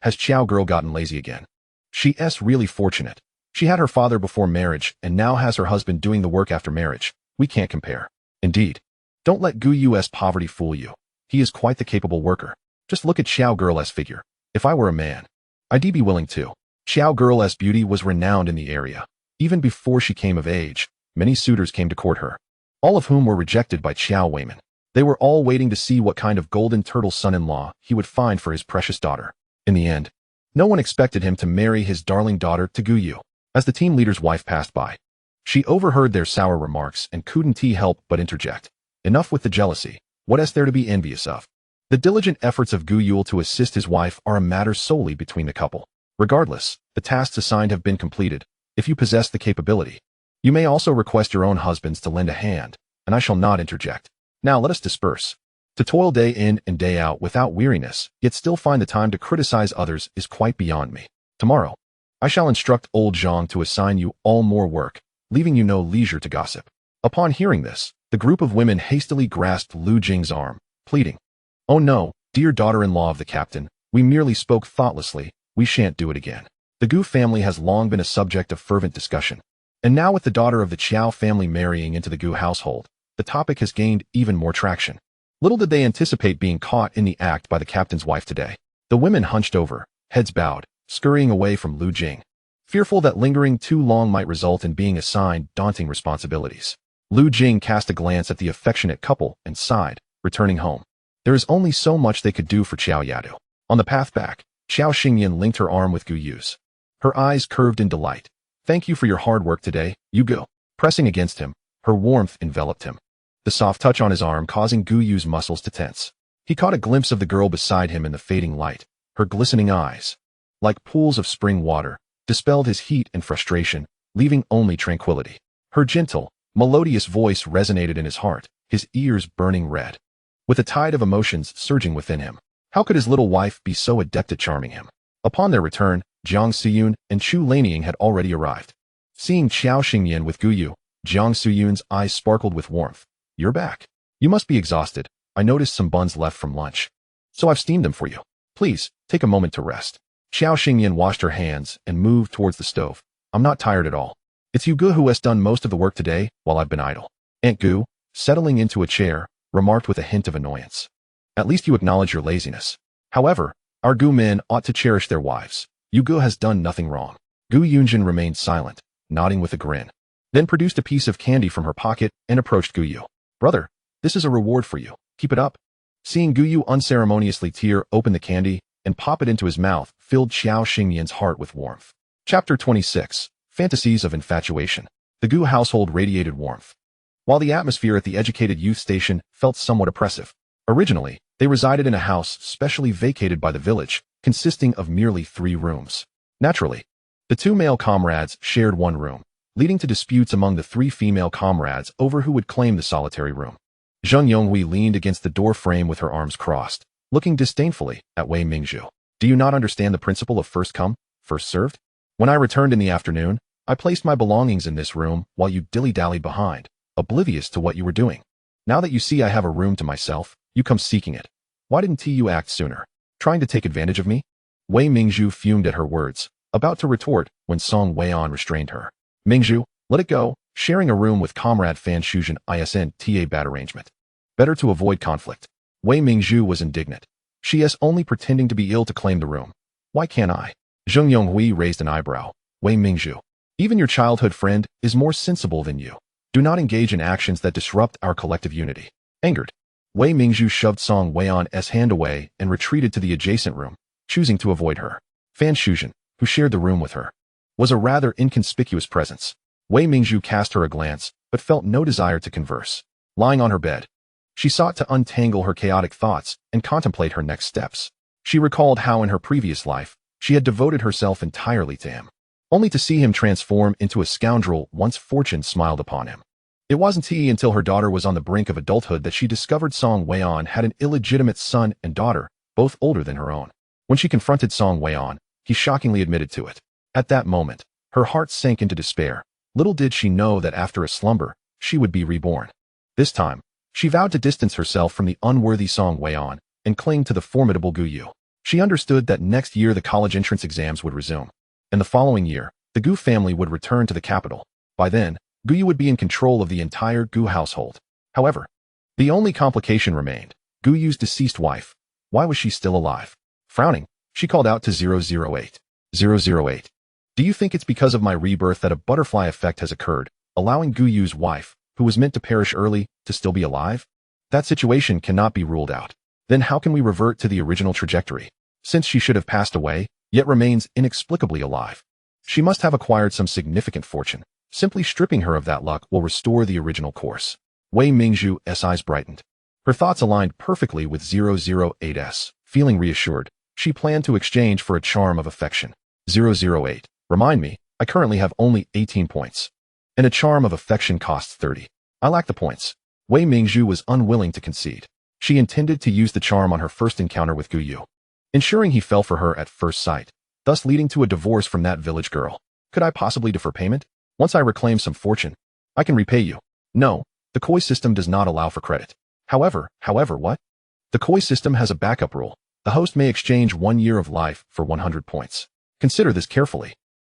Has Xiao girl gotten lazy again? She's really fortunate. She had her father before marriage and now has her husband doing the work after marriage. We can't compare. Indeed. Don't let Gu Yu's poverty fool you. He is quite the capable worker. Just look at Xiao girl's figure. If I were a man, I'd be willing to. Xiao girl's beauty was renowned in the area. Even before she came of age, many suitors came to court her, all of whom were rejected by Xiao Weiman. They were all waiting to see what kind of golden turtle son-in-law he would find for his precious daughter. In the end, no one expected him to marry his darling daughter to Gu Yu. As the team leader's wife passed by, she overheard their sour remarks and couldn't help but interject. Enough with the jealousy. What is there to be envious of? The diligent efforts of Gu Yul to assist his wife are a matter solely between the couple. Regardless, the tasks assigned have been completed. If you possess the capability, you may also request your own husbands to lend a hand, and I shall not interject. Now let us disperse. To toil day in and day out without weariness, yet still find the time to criticize others is quite beyond me. Tomorrow, I shall instruct old Zhang to assign you all more work, leaving you no leisure to gossip. Upon hearing this, the group of women hastily grasped Lu Jing's arm, pleading, Oh no, dear daughter-in-law of the captain, we merely spoke thoughtlessly, we shan't do it again. The Gu family has long been a subject of fervent discussion, and now with the daughter of the Qiao family marrying into the Gu household, the topic has gained even more traction. Little did they anticipate being caught in the act by the captain's wife today. The women hunched over, heads bowed, scurrying away from Lu Jing, fearful that lingering too long might result in being assigned daunting responsibilities. Lu Jing cast a glance at the affectionate couple and sighed, returning home. There is only so much they could do for Qiao Yadu. On the path back, Xiao Xingyan linked her arm with Gu Yu's. Her eyes curved in delight. Thank you for your hard work today, Yu Gu. Pressing against him, her warmth enveloped him, the soft touch on his arm causing Gu Yu's muscles to tense. He caught a glimpse of the girl beside him in the fading light. Her glistening eyes, like pools of spring water, dispelled his heat and frustration, leaving only tranquility. Her gentle, melodious voice resonated in his heart, his ears burning red, with a tide of emotions surging within him. How could his little wife be so adept at charming him? Upon their return, Jiang Suyun and Chu Lanying had already arrived. Seeing Xiao Xingyan with Gu Yu, Jiang Suyun's eyes sparkled with warmth. You're back. You must be exhausted. I noticed some buns left from lunch, so I've steamed them for you. Please, take a moment to rest. Xiao Xingyan washed her hands and moved towards the stove. I'm not tired at all. It's Yu Gu who has done most of the work today while I've been idle. Aunt Gu, settling into a chair, remarked with a hint of annoyance. At least you acknowledge your laziness. However, our Gu men ought to cherish their wives. Yu Gu has done nothing wrong. Gu Yunjin remained silent, nodding with a grin, then produced a piece of candy from her pocket and approached Gu Yu. Brother, this is a reward for you. Keep it up. Seeing Gu Yu unceremoniously tear open the candy and pop it into his mouth filled Xiao Xingyan's heart with warmth. Chapter 26. Fantasies of Infatuation. The Gu household radiated warmth, while the atmosphere at the educated youth station felt somewhat oppressive. Originally, they resided in a house specially vacated by the village, consisting of merely 3 rooms. Naturally, the 2 male comrades shared one room, leading to disputes among the 3 female comrades over who would claim the solitary room. Zheng Yonghui leaned against the door frame with her arms crossed, looking disdainfully at Wei Mingzhu. Do you not understand the principle of first come, first served? When I returned in the afternoon, I placed my belongings in this room while you dilly-dallied behind, oblivious to what you were doing. Now that you see I have a room to myself, you come seeking it. Why didn't you act sooner? Trying to take advantage of me? Wei Mingzhu fumed at her words, about to retort when Song Weian restrained her. Mingzhu, let it go, sharing a room with comrade Fan Shuzhen isn't bad arrangement. Better to avoid conflict. Wei Mingzhu was indignant. She is only pretending to be ill to claim the room. Why can't I? Zheng Yonghui raised an eyebrow. Wei Mingzhu, even your childhood friend is more sensible than you. Do not engage in actions that disrupt our collective unity. Angered, Wei Mingzhu shoved Song Weian's hand away and retreated to the adjacent room, choosing to avoid her. Fan Shuzhen, who shared the room with her, was a rather inconspicuous presence. Wei Mingzhu cast her a glance, but felt no desire to converse. Lying on her bed, she sought to untangle her chaotic thoughts and contemplate her next steps. She recalled how in her previous life, she had devoted herself entirely to him, only to see him transform into a scoundrel once fortune smiled upon him. It wasn't until her daughter was on the brink of adulthood that she discovered Song Weian had an illegitimate son and daughter, both older than her own. When she confronted Song Weian, he shockingly admitted to it. At that moment, her heart sank into despair. Little did she know that after a slumber, she would be reborn. This time, she vowed to distance herself from the unworthy Song Weian and cling to the formidable Gu Yu. She understood that next year the college entrance exams would resume, and the following year, the Gu family would return to the capital. By then, Gu Yu would be in control of the entire Gu household. However, the only complication remained: Gu Yu's deceased wife. Why was she still alive? Frowning, she called out to 008. 008. Do you think it's because of my rebirth that a butterfly effect has occurred, allowing Gu Yu's wife, who was meant to perish early, to still be alive? That situation cannot be ruled out. Then how can we revert to the original trajectory? Since she should have passed away, yet remains inexplicably alive. She must have acquired some significant fortune. Simply stripping her of that luck will restore the original course. Wei Mingzhu's eyes brightened. Her thoughts aligned perfectly with 008's. Feeling reassured, she planned to exchange for a charm of affection. 008. Remind me, I currently have only 18 points. And a charm of affection costs 30. I lack the points. Wei Mingzhu was unwilling to concede. She intended to use the charm on her first encounter with Gu Yu, ensuring he fell for her at first sight, thus leading to a divorce from that village girl. Could I possibly defer payment? Once I reclaim some fortune, I can repay you. No, the koi system does not allow for credit. However, what? The koi system has a backup rule. The host may exchange 1 year of life for 100 points. Consider this carefully.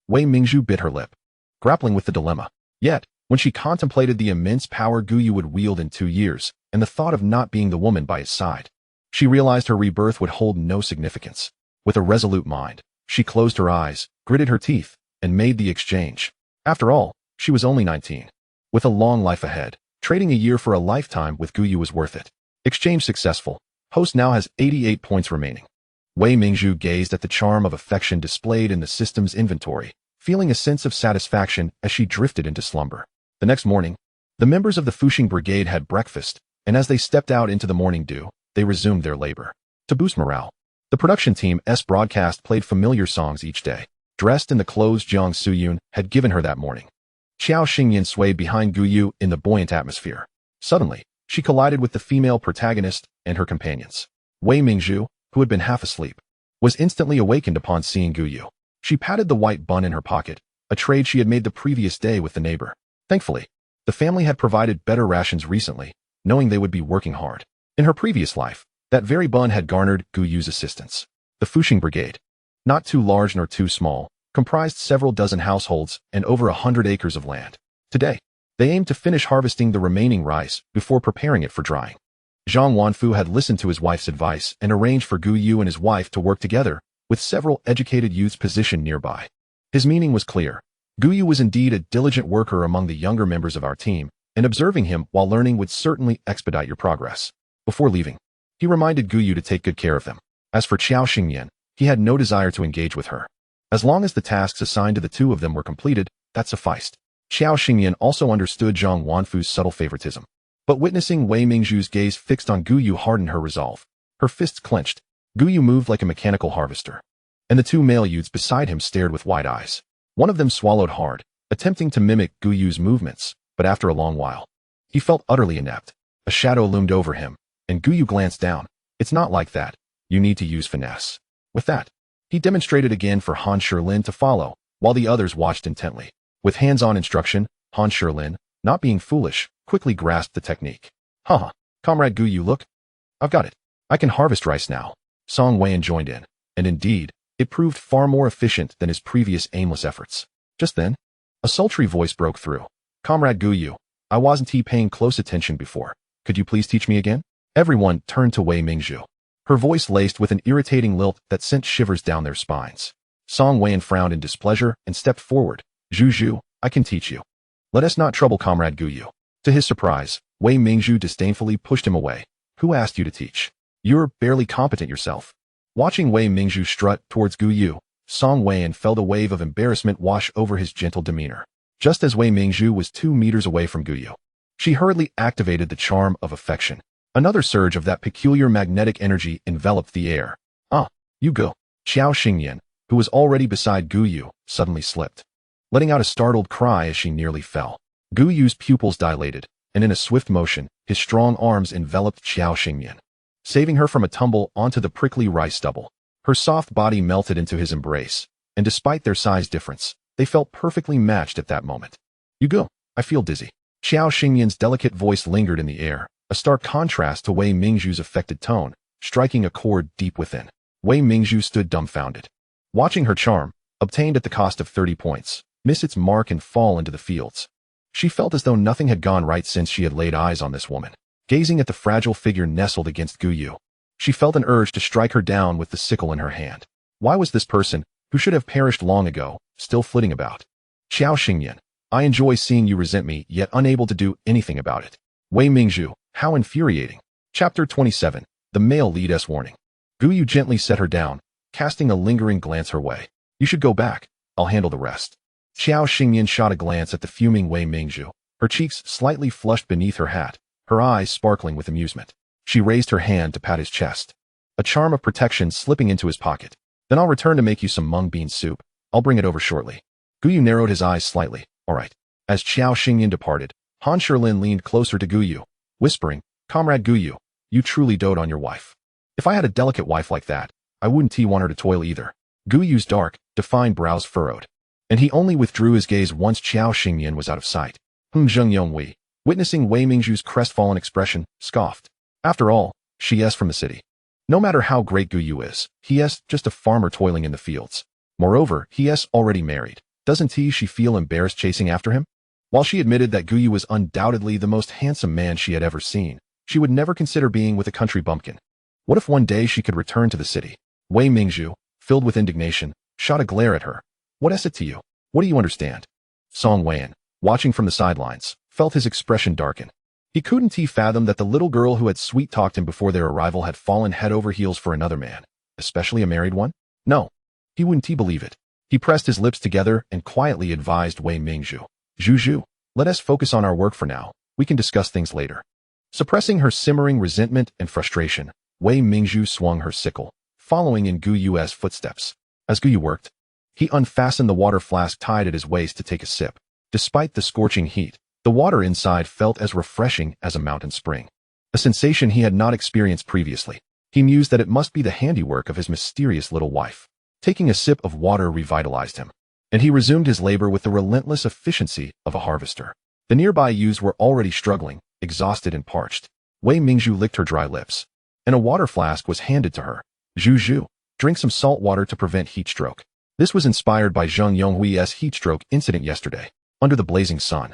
Wei Mingzhu bit her lip, grappling with the dilemma. Yet, when she contemplated the immense power Gu Yu would wield in 2 years, and the thought of not being the woman by his side, she realized her rebirth would hold no significance. With a resolute mind, she closed her eyes, gritted her teeth, and made the exchange. After all, she was only 19. With a long life ahead, trading a year for a lifetime with Gu Yu was worth it. Exchange successful. Host now has 88 points remaining. Wei Mingzhu gazed at the charm of affection displayed in the system's inventory, feeling a sense of satisfaction as she drifted into slumber. The next morning, the members of the Fuxing Brigade had breakfast, and as they stepped out into the morning dew, they resumed their labor. To boost morale, the production team's broadcast played familiar songs each day, dressed in the clothes Jiang Suyun had given her that morning. Qiao Xingyan swayed behind Gu Yu in the buoyant atmosphere. Suddenly, she collided with the female protagonist and her companions. Wei Mingzhu, who had been half asleep, was instantly awakened upon seeing Gu Yu. She patted the white bun in her pocket, a trade she had made the previous day with the neighbor. Thankfully, the family had provided better rations recently, knowing they would be working hard. In her previous life, that very bun had garnered Gu Yu's assistance. The Fuxing Brigade, not too large nor too small, comprised several dozen households and over 100 acres of land. Today, they aimed to finish harvesting the remaining rice before preparing it for drying. Zhang Wanfu had listened to his wife's advice and arranged for Gu Yu and his wife to work together, with several educated youths positioned nearby. His meaning was clear. Gu Yu was indeed a diligent worker among the younger members of our team, and observing him while learning would certainly expedite your progress. Before leaving, he reminded Gu Yu to take good care of them. As for Qiao Xingyan, he had no desire to engage with her. As long as the tasks assigned to the two of them were completed, that sufficed. Qiao Xingyan also understood Zhang Wanfu's subtle favoritism. But witnessing Wei Mingzhu's gaze fixed on Gu Yu hardened her resolve. Her fists clenched. Gu Yu moved like a mechanical harvester, and the two male youths beside him stared with wide eyes. One of them swallowed hard, attempting to mimic Gu Yu's movements, but after a long while, he felt utterly inept. A shadow loomed over him, and Gu Yu glanced down. It's not like that. You need to use finesse. With that, he demonstrated again for Han Shilin to follow, while the others watched intently. With hands-on instruction, Han Shilin, not being foolish, quickly grasped the technique. Haha, Comrade Gu Yu, look. I've got it. I can harvest rice now. Song Weian joined in, and indeed, it proved far more efficient than his previous aimless efforts. Just then, a sultry voice broke through. Comrade Gu Yu, I wasn't paying close attention before. Could you please teach me again? Everyone turned to Wei Mingzhu. Her voice laced with an irritating lilt that sent shivers down their spines. Song Weian frowned in displeasure and stepped forward. Zhu, I can teach you. Let us not trouble Comrade Gu Yu. To his surprise, Wei Mingzhu disdainfully pushed him away. Who asked you to teach? You're barely competent yourself. Watching Wei Mingzhu strut towards Gu Yu, Song Weian felt a wave of embarrassment wash over his gentle demeanor. Just as Wei Mingzhu was 2 meters away from Gu Yu, she hurriedly activated the charm of affection. Another surge of that peculiar magnetic energy enveloped the air. You go. Xiao Xingyan, who was already beside Gu Yu, suddenly slipped, letting out a startled cry as she nearly fell. Gu Yu's pupils dilated, and in a swift motion, his strong arms enveloped Xiao Xingyan, saving her from a tumble onto the prickly rice stubble. Her soft body melted into his embrace, and despite their size difference, they felt perfectly matched at that moment. You go. I feel dizzy. Xiao Xingyan's delicate voice lingered in the air, a stark contrast to Wei Mingzhu's affected tone, striking a chord deep within. Wei Mingzhu stood dumbfounded, watching her charm, obtained at the cost of 30 points, miss its mark and fall into the fields. She felt as though nothing had gone right since she had laid eyes on this woman. Gazing at the fragile figure nestled against Gu Yu, she felt an urge to strike her down with the sickle in her hand. Why was this person, who should have perished long ago, still flitting about? Xiao Xingyan, I enjoy seeing you resent me yet unable to do anything about it. Wei Mingzhu, how infuriating. Chapter 27, The Male Lead's Warning. Gu Yu gently set her down, casting a lingering glance her way. You should go back. I'll handle the rest. Xiao Xingyan shot a glance at the fuming Wei Mingzhu, her cheeks slightly flushed beneath her hat, her eyes sparkling with amusement. She raised her hand to pat his chest, a charm of protection slipping into his pocket. Then I'll return to make you some mung bean soup. I'll bring it over shortly. Gu Yu narrowed his eyes slightly. All right. As Xiao Xingyan departed, Han Sherlin leaned closer to Gu Yu, whispering, Comrade Gu Yu, you truly dote on your wife. If I had a delicate wife like that, I wouldn't want her to toil either. Gu Yu's dark, defined brows furrowed, and he only withdrew his gaze once Xiao Xingyan was out of sight. Zheng Yonghui, witnessing Wei Mingzhu's crestfallen expression, scoffed. After all, she is from the city. No matter how great Gu Yu is, he is just a farmer toiling in the fields. Moreover, he is already married. Doesn't she feel embarrassed chasing after him? While she admitted that Gu Yu was undoubtedly the most handsome man she had ever seen, she would never consider being with a country bumpkin. What if one day she could return to the city? Wei Mingzhu, filled with indignation, shot a glare at her. What is it to you? What do you understand? Song Weian, watching from the sidelines, felt his expression darken. He couldn't fathom that the little girl who had sweet-talked him before their arrival had fallen head over heels for another man, especially a married one. No, he wouldn't believe it. He pressed his lips together and quietly advised Wei Mingzhu. Zhu, let us focus on our work for now. We can discuss things later. Suppressing her simmering resentment and frustration, Wei Mingzhu swung her sickle, following in Gu Yu's footsteps. As Gu Yu worked, he unfastened the water flask tied at his waist to take a sip. Despite the scorching heat, the water inside felt as refreshing as a mountain spring, a sensation he had not experienced previously. He mused that it must be the handiwork of his mysterious little wife. Taking a sip of water revitalized him, and he resumed his labor with the relentless efficiency of a harvester. The nearby ewes were already struggling, exhausted and parched. Wei Mingzhu licked her dry lips, and a water flask was handed to her. Zhu, drink some salt water to prevent heat stroke. This was inspired by Zheng Yonghui's heat stroke incident yesterday. Under the blazing sun,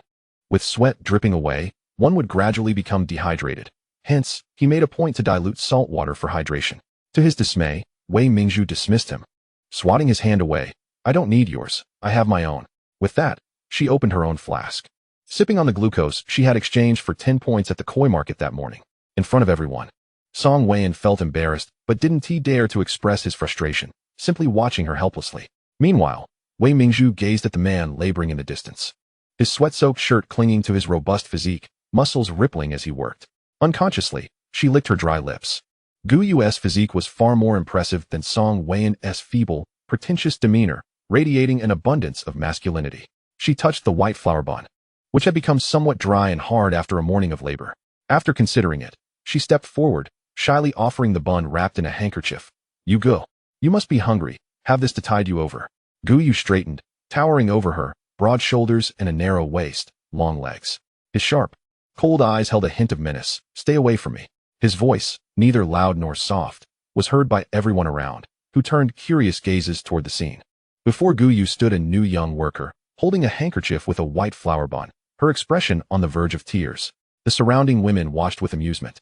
with sweat dripping away, one would gradually become dehydrated. Hence, he made a point to dilute salt water for hydration. To his dismay, Wei Mingzhu dismissed him, swatting his hand away. I don't need yours. I have my own. With that, she opened her own flask, sipping on the glucose she had exchanged for 10 points at the koi market that morning, in front of everyone. Song Weian felt embarrassed, but didn't dare to express his frustration, simply watching her helplessly. Meanwhile, Wei Mingzhu gazed at the man laboring in the distance, his sweat-soaked shirt clinging to his robust physique, muscles rippling as he worked. Unconsciously, she licked her dry lips. Gu Yu's physique was far more impressive than Song Weian's feeble, pretentious demeanor, radiating an abundance of masculinity. She touched the white flower bun, which had become somewhat dry and hard after a morning of labor. After considering it, she stepped forward, shyly offering the bun wrapped in a handkerchief. You go. You must be hungry. Have this to tide you over. Gu Yu straightened, towering over her, broad shoulders and a narrow waist, long legs. His sharp, cold eyes held a hint of menace. Stay away from me. His voice, neither loud nor soft, was heard by everyone around, who turned curious gazes toward the scene. Before Guyu stood a new young worker, holding a handkerchief with a white flower bun, her expression on the verge of tears. The surrounding women watched with amusement,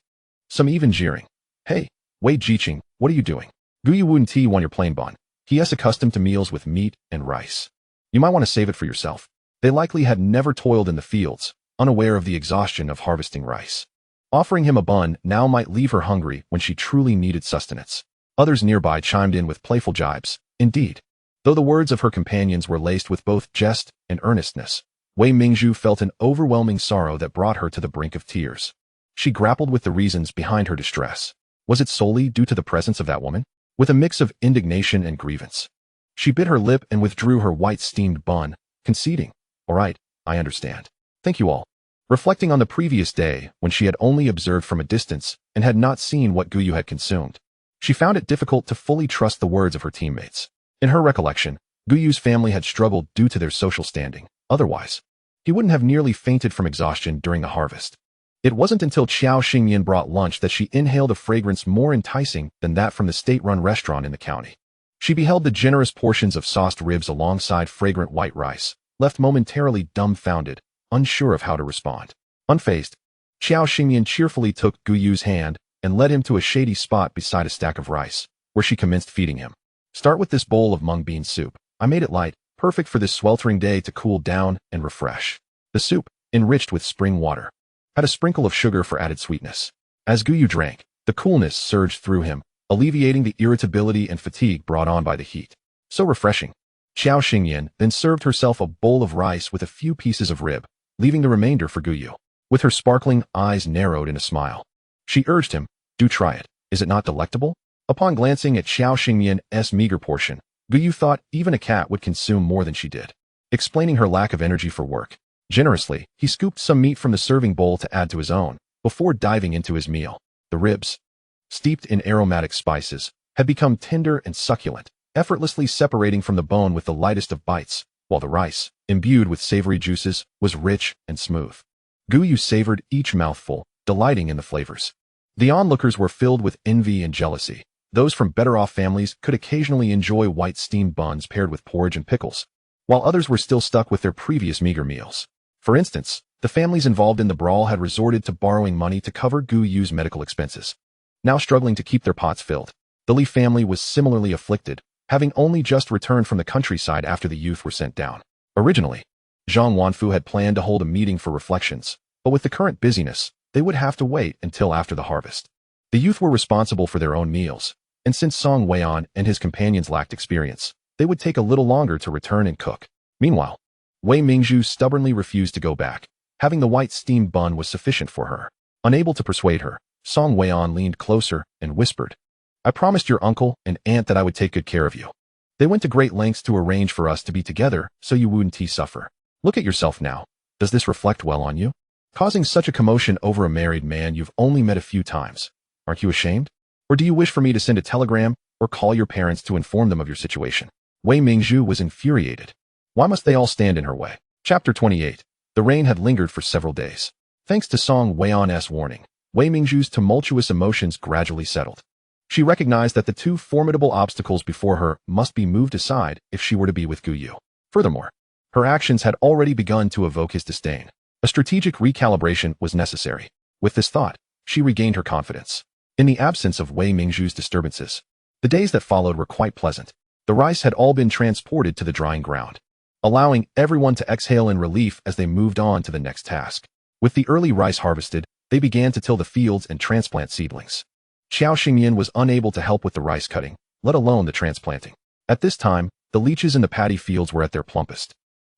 some even jeering. "Hey, Wei Jiqing, what are you doing? Guyu wouldn't tea on your plain bun. He is accustomed to meals with meat and rice. You might want to save it for yourself." They likely had never toiled in the fields, unaware of the exhaustion of harvesting rice. Offering him a bun now might leave her hungry when she truly needed sustenance. Others nearby chimed in with playful jibes. Indeed, though the words of her companions were laced with both jest and earnestness, Wei Mingzhu felt an overwhelming sorrow that brought her to the brink of tears. She grappled with the reasons behind her distress. Was it solely due to the presence of that woman? With a mix of indignation and grievance, she bit her lip and withdrew her white steamed bun, conceding, "All right, I understand. Thank you all." Reflecting on the previous day when she had only observed from a distance and had not seen what Guyu had consumed, she found it difficult to fully trust the words of her teammates. In her recollection, Guyu's family had struggled due to their social standing. Otherwise, he wouldn't have nearly fainted from exhaustion during the harvest. It wasn't until Qiao Xingyan brought lunch that she inhaled a fragrance more enticing than that from the state-run restaurant in the county. She beheld the generous portions of sauced ribs alongside fragrant white rice, left momentarily dumbfounded, unsure of how to respond. Unfazed, Qiao Xingyan cheerfully took Guyu's hand and led him to a shady spot beside a stack of rice, where she commenced feeding him. "Start with this bowl of mung bean soup. I made it light, perfect for this sweltering day to cool down and refresh." The soup, enriched with spring water, had a sprinkle of sugar for added sweetness. As Guyu drank, the coolness surged through him, alleviating the irritability and fatigue brought on by the heat. So refreshing. Qiao Xingyan then served herself a bowl of rice with a few pieces of rib, leaving the remainder for Guyu. With her sparkling eyes narrowed in a smile, she urged him, "Do try it. Is it not delectable?" Upon glancing at Qiao Xingyan's meager portion, Guyu thought even a cat would consume more than she did. Explaining her lack of energy for work, generously, he scooped some meat from the serving bowl to add to his own, before diving into his meal. The ribs, steeped in aromatic spices, had become tender and succulent, effortlessly separating from the bone with the lightest of bites, while the rice, imbued with savory juices, was rich and smooth. Guyu savored each mouthful, delighting in the flavors. The onlookers were filled with envy and jealousy. Those from better-off families could occasionally enjoy white steamed buns paired with porridge and pickles, while others were still stuck with their previous meager meals. For instance, the families involved in the brawl had resorted to borrowing money to cover Guyu's medical expenses, now struggling to keep their pots filled. The Li family was similarly afflicted, having only just returned from the countryside after the youth were sent down. Originally, Zhang Wanfu had planned to hold a meeting for reflections, but with the current busyness, they would have to wait until after the harvest. The youth were responsible for their own meals, and since Song Weian and his companions lacked experience, they would take a little longer to return and cook. Meanwhile, Wei Mingzhu stubbornly refused to go back. Having the white steamed bun was sufficient for her. Unable to persuade her, Song Weian leaned closer and whispered, "I promised your uncle and aunt that I would take good care of you. They went to great lengths to arrange for us to be together so you wouldn't suffer. Look at yourself now. Does this reflect well on you? Causing such a commotion over a married man you've only met a few times. Aren't you ashamed? Or do you wish for me to send a telegram or call your parents to inform them of your situation?" Wei Mingzhu was infuriated. Why must they all stand in her way? Chapter 28. The rain had lingered for several days. Thanks to Song Weian's warning, Wei Mingzhu's tumultuous emotions gradually settled. She recognized that the two formidable obstacles before her must be moved aside if she were to be with Guyu. Furthermore, her actions had already begun to evoke his disdain. A strategic recalibration was necessary. With this thought, she regained her confidence. In the absence of Wei Mingzhu's disturbances, the days that followed were quite pleasant. The rice had all been transported to the drying ground, allowing everyone to exhale in relief as they moved on to the next task. With the early rice harvested, they began to till the fields and transplant seedlings. Qiao Xingyan was unable to help with the rice cutting, let alone the transplanting. At this time, the leeches in the paddy fields were at their plumpest,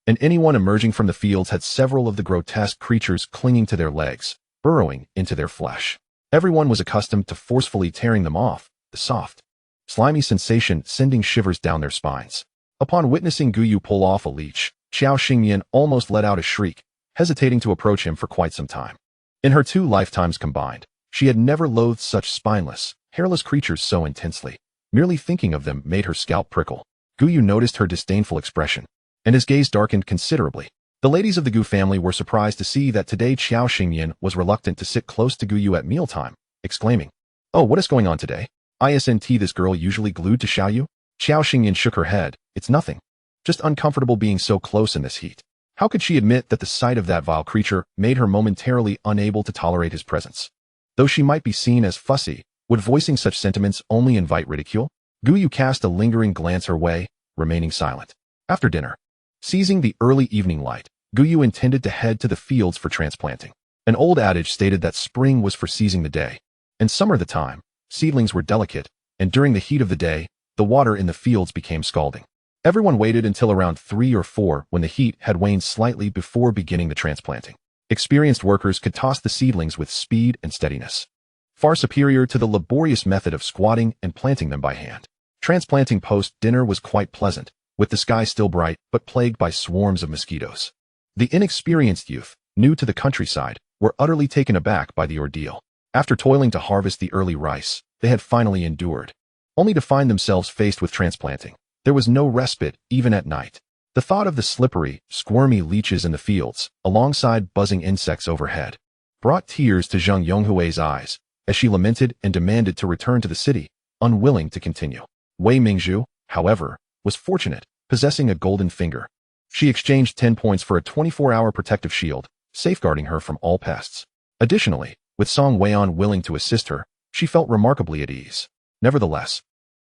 and anyone emerging from the fields had several of the grotesque creatures clinging to their legs, burrowing into their flesh. Everyone was accustomed to forcefully tearing them off, the soft, slimy sensation sending shivers down their spines. Upon witnessing Guyu pull off a leech, Qiao Xingyan almost let out a shriek, hesitating to approach him for quite some time. In her 2 lifetimes combined, she had never loathed such spineless, hairless creatures so intensely. Merely thinking of them made her scalp prickle. Guyu noticed her disdainful expression, and his gaze darkened considerably. The ladies of the Gu family were surprised to see that today Qiao Xingyan was reluctant to sit close to Guyu at mealtime, exclaiming, "Oh, what is going on today? Isn't this girl usually glued to Xiaoyu?" Xiao Xingyan shook her head. "It's nothing. Just uncomfortable being so close in this heat." How could she admit that the sight of that vile creature made her momentarily unable to tolerate his presence? Though she might be seen as fussy, would voicing such sentiments only invite ridicule? Guyu cast a lingering glance her way, remaining silent. After dinner, seizing the early evening light, Guyu intended to head to the fields for transplanting. An old adage stated that spring was for seizing the day, and summer the time. Seedlings were delicate, and during the heat of the day, the water in the fields became scalding. Everyone waited until around 3 or 4 when the heat had waned slightly before beginning the transplanting. Experienced workers could toss the seedlings with speed and steadiness, far superior to the laborious method of squatting and planting them by hand. Transplanting post-dinner was quite pleasant, with the sky still bright but plagued by swarms of mosquitoes. The inexperienced youth, new to the countryside, were utterly taken aback by the ordeal. After toiling to harvest the early rice they had finally endured, only to find themselves faced with transplanting. There was no respite, even at night. The thought of the slippery, squirmy leeches in the fields, alongside buzzing insects overhead, brought tears to Zheng Yonghui's eyes, as she lamented and demanded to return to the city, unwilling to continue. Wei Mingzhu, however, was fortunate, possessing a golden finger. She exchanged 10 points for a 24-hour protective shield, safeguarding her from all pests. Additionally, with Song Weian willing to assist her, she felt remarkably at ease. Nevertheless,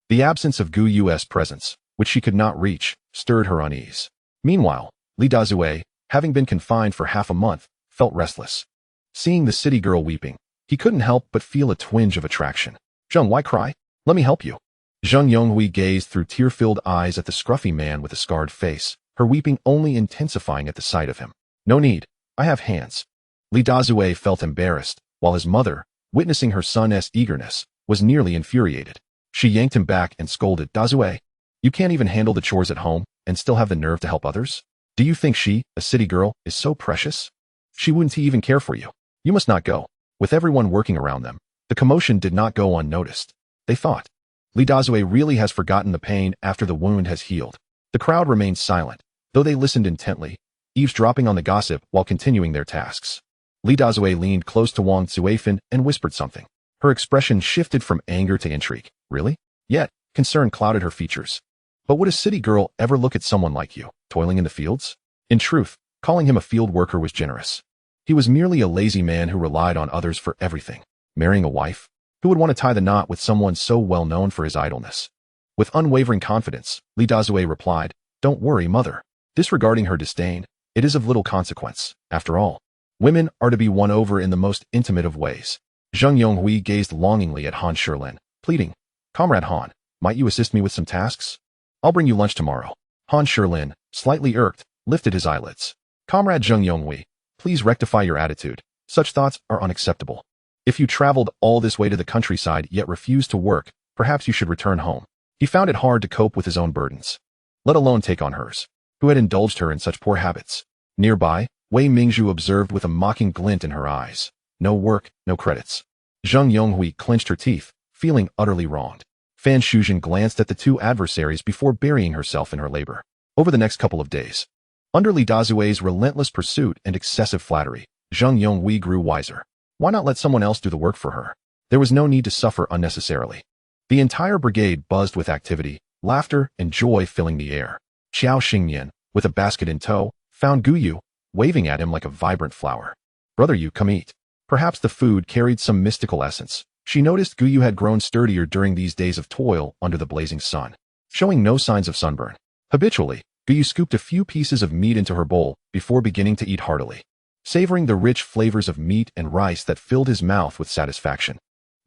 the absence of Gu Yu's presence, which she could not reach, stirred her unease. Meanwhile, Li Dazue, having been confined for half a month, felt restless. Seeing the city girl weeping, he couldn't help but feel a twinge of attraction. "Zheng, why cry? Let me help you." Zheng Yonghui gazed through tear-filled eyes at the scruffy man with a scarred face, her weeping only intensifying at the sight of him. "No need, I have hands." Li Dazue felt embarrassed, while his mother, witnessing her son's eagerness, was nearly infuriated. She yanked him back and scolded, "Dazue, you can't even handle the chores at home and still have the nerve to help others? Do you think she, a city girl, is so precious? She wouldn't even care for you. You must not go." With everyone working around them, the commotion did not go unnoticed. They thought, Li Dazue really has forgotten the pain after the wound has healed. The crowd remained silent, though they listened intently, eavesdropping on the gossip while continuing their tasks. Li Dazue leaned close to Wang Zuifan and whispered something. Her expression shifted from anger to intrigue. "Really?" Yet, concern clouded her features. "But would a city girl ever look at someone like you, toiling in the fields?" In truth, calling him a field worker was generous. He was merely a lazy man who relied on others for everything. Marrying a wife? Who would want to tie the knot with someone so well known for his idleness? With unwavering confidence, Li Dazue replied, "Don't worry, mother." Disregarding her disdain, it is of little consequence. After all, women are to be won over in the most intimate of ways. Zheng Yonghui gazed longingly at Han Shilin, pleading, "Comrade Han, might you assist me with some tasks? I'll bring you lunch tomorrow." Han Shilin, slightly irked, lifted his eyelids. "Comrade Zheng Yonghui, please rectify your attitude. Such thoughts are unacceptable. If you traveled all this way to the countryside yet refused to work, perhaps you should return home." He found it hard to cope with his own burdens, let alone take on hers, who had indulged her in such poor habits. Nearby, Wei Mingzhu observed with a mocking glint in her eyes. No work, no credits. Zheng Yonghui clenched her teeth, feeling utterly wronged. Fan Shuzhen glanced at the two adversaries before burying herself in her labor. Over the next couple of days, under Li Dazue's relentless pursuit and excessive flattery, Zheng Yonghui grew wiser. Why not let someone else do the work for her? There was no need to suffer unnecessarily. The entire brigade buzzed with activity, laughter, and joy filling the air. Xiao Xingyan, with a basket in tow, found Gu Yu, waving at him like a vibrant flower. "Brother Yu, come eat." Perhaps the food carried some mystical essence. She noticed Gu Yu had grown sturdier during these days of toil under the blazing sun, showing no signs of sunburn. Habitually, Gu Yu scooped a few pieces of meat into her bowl before beginning to eat heartily, savoring the rich flavors of meat and rice that filled his mouth with satisfaction,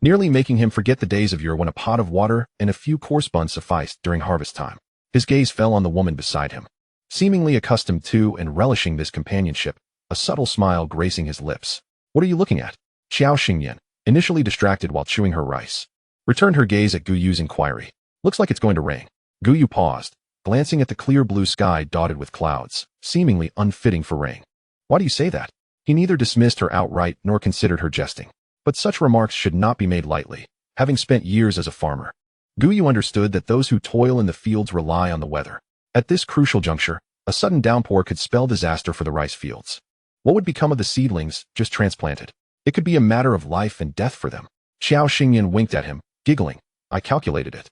nearly making him forget the days of yore when a pot of water and a few coarse buns sufficed during harvest time. His gaze fell on the woman beside him. Seemingly accustomed to and relishing this companionship, a subtle smile gracing his lips. "What are you looking at?" Xiao Xingyan, initially distracted while chewing her rice, returned her gaze at Gu Yu's inquiry. "Looks like it's going to rain." Gu Yu paused, glancing at the clear blue sky dotted with clouds, seemingly unfitting for rain. "Why do you say that?" He neither dismissed her outright nor considered her jesting. But such remarks should not be made lightly, having spent years as a farmer. Gu Yu understood that those who toil in the fields rely on the weather. At this crucial juncture, a sudden downpour could spell disaster for the rice fields. What would become of the seedlings just transplanted? It could be a matter of life and death for them. Xiao Xingyan winked at him, giggling. I calculated it.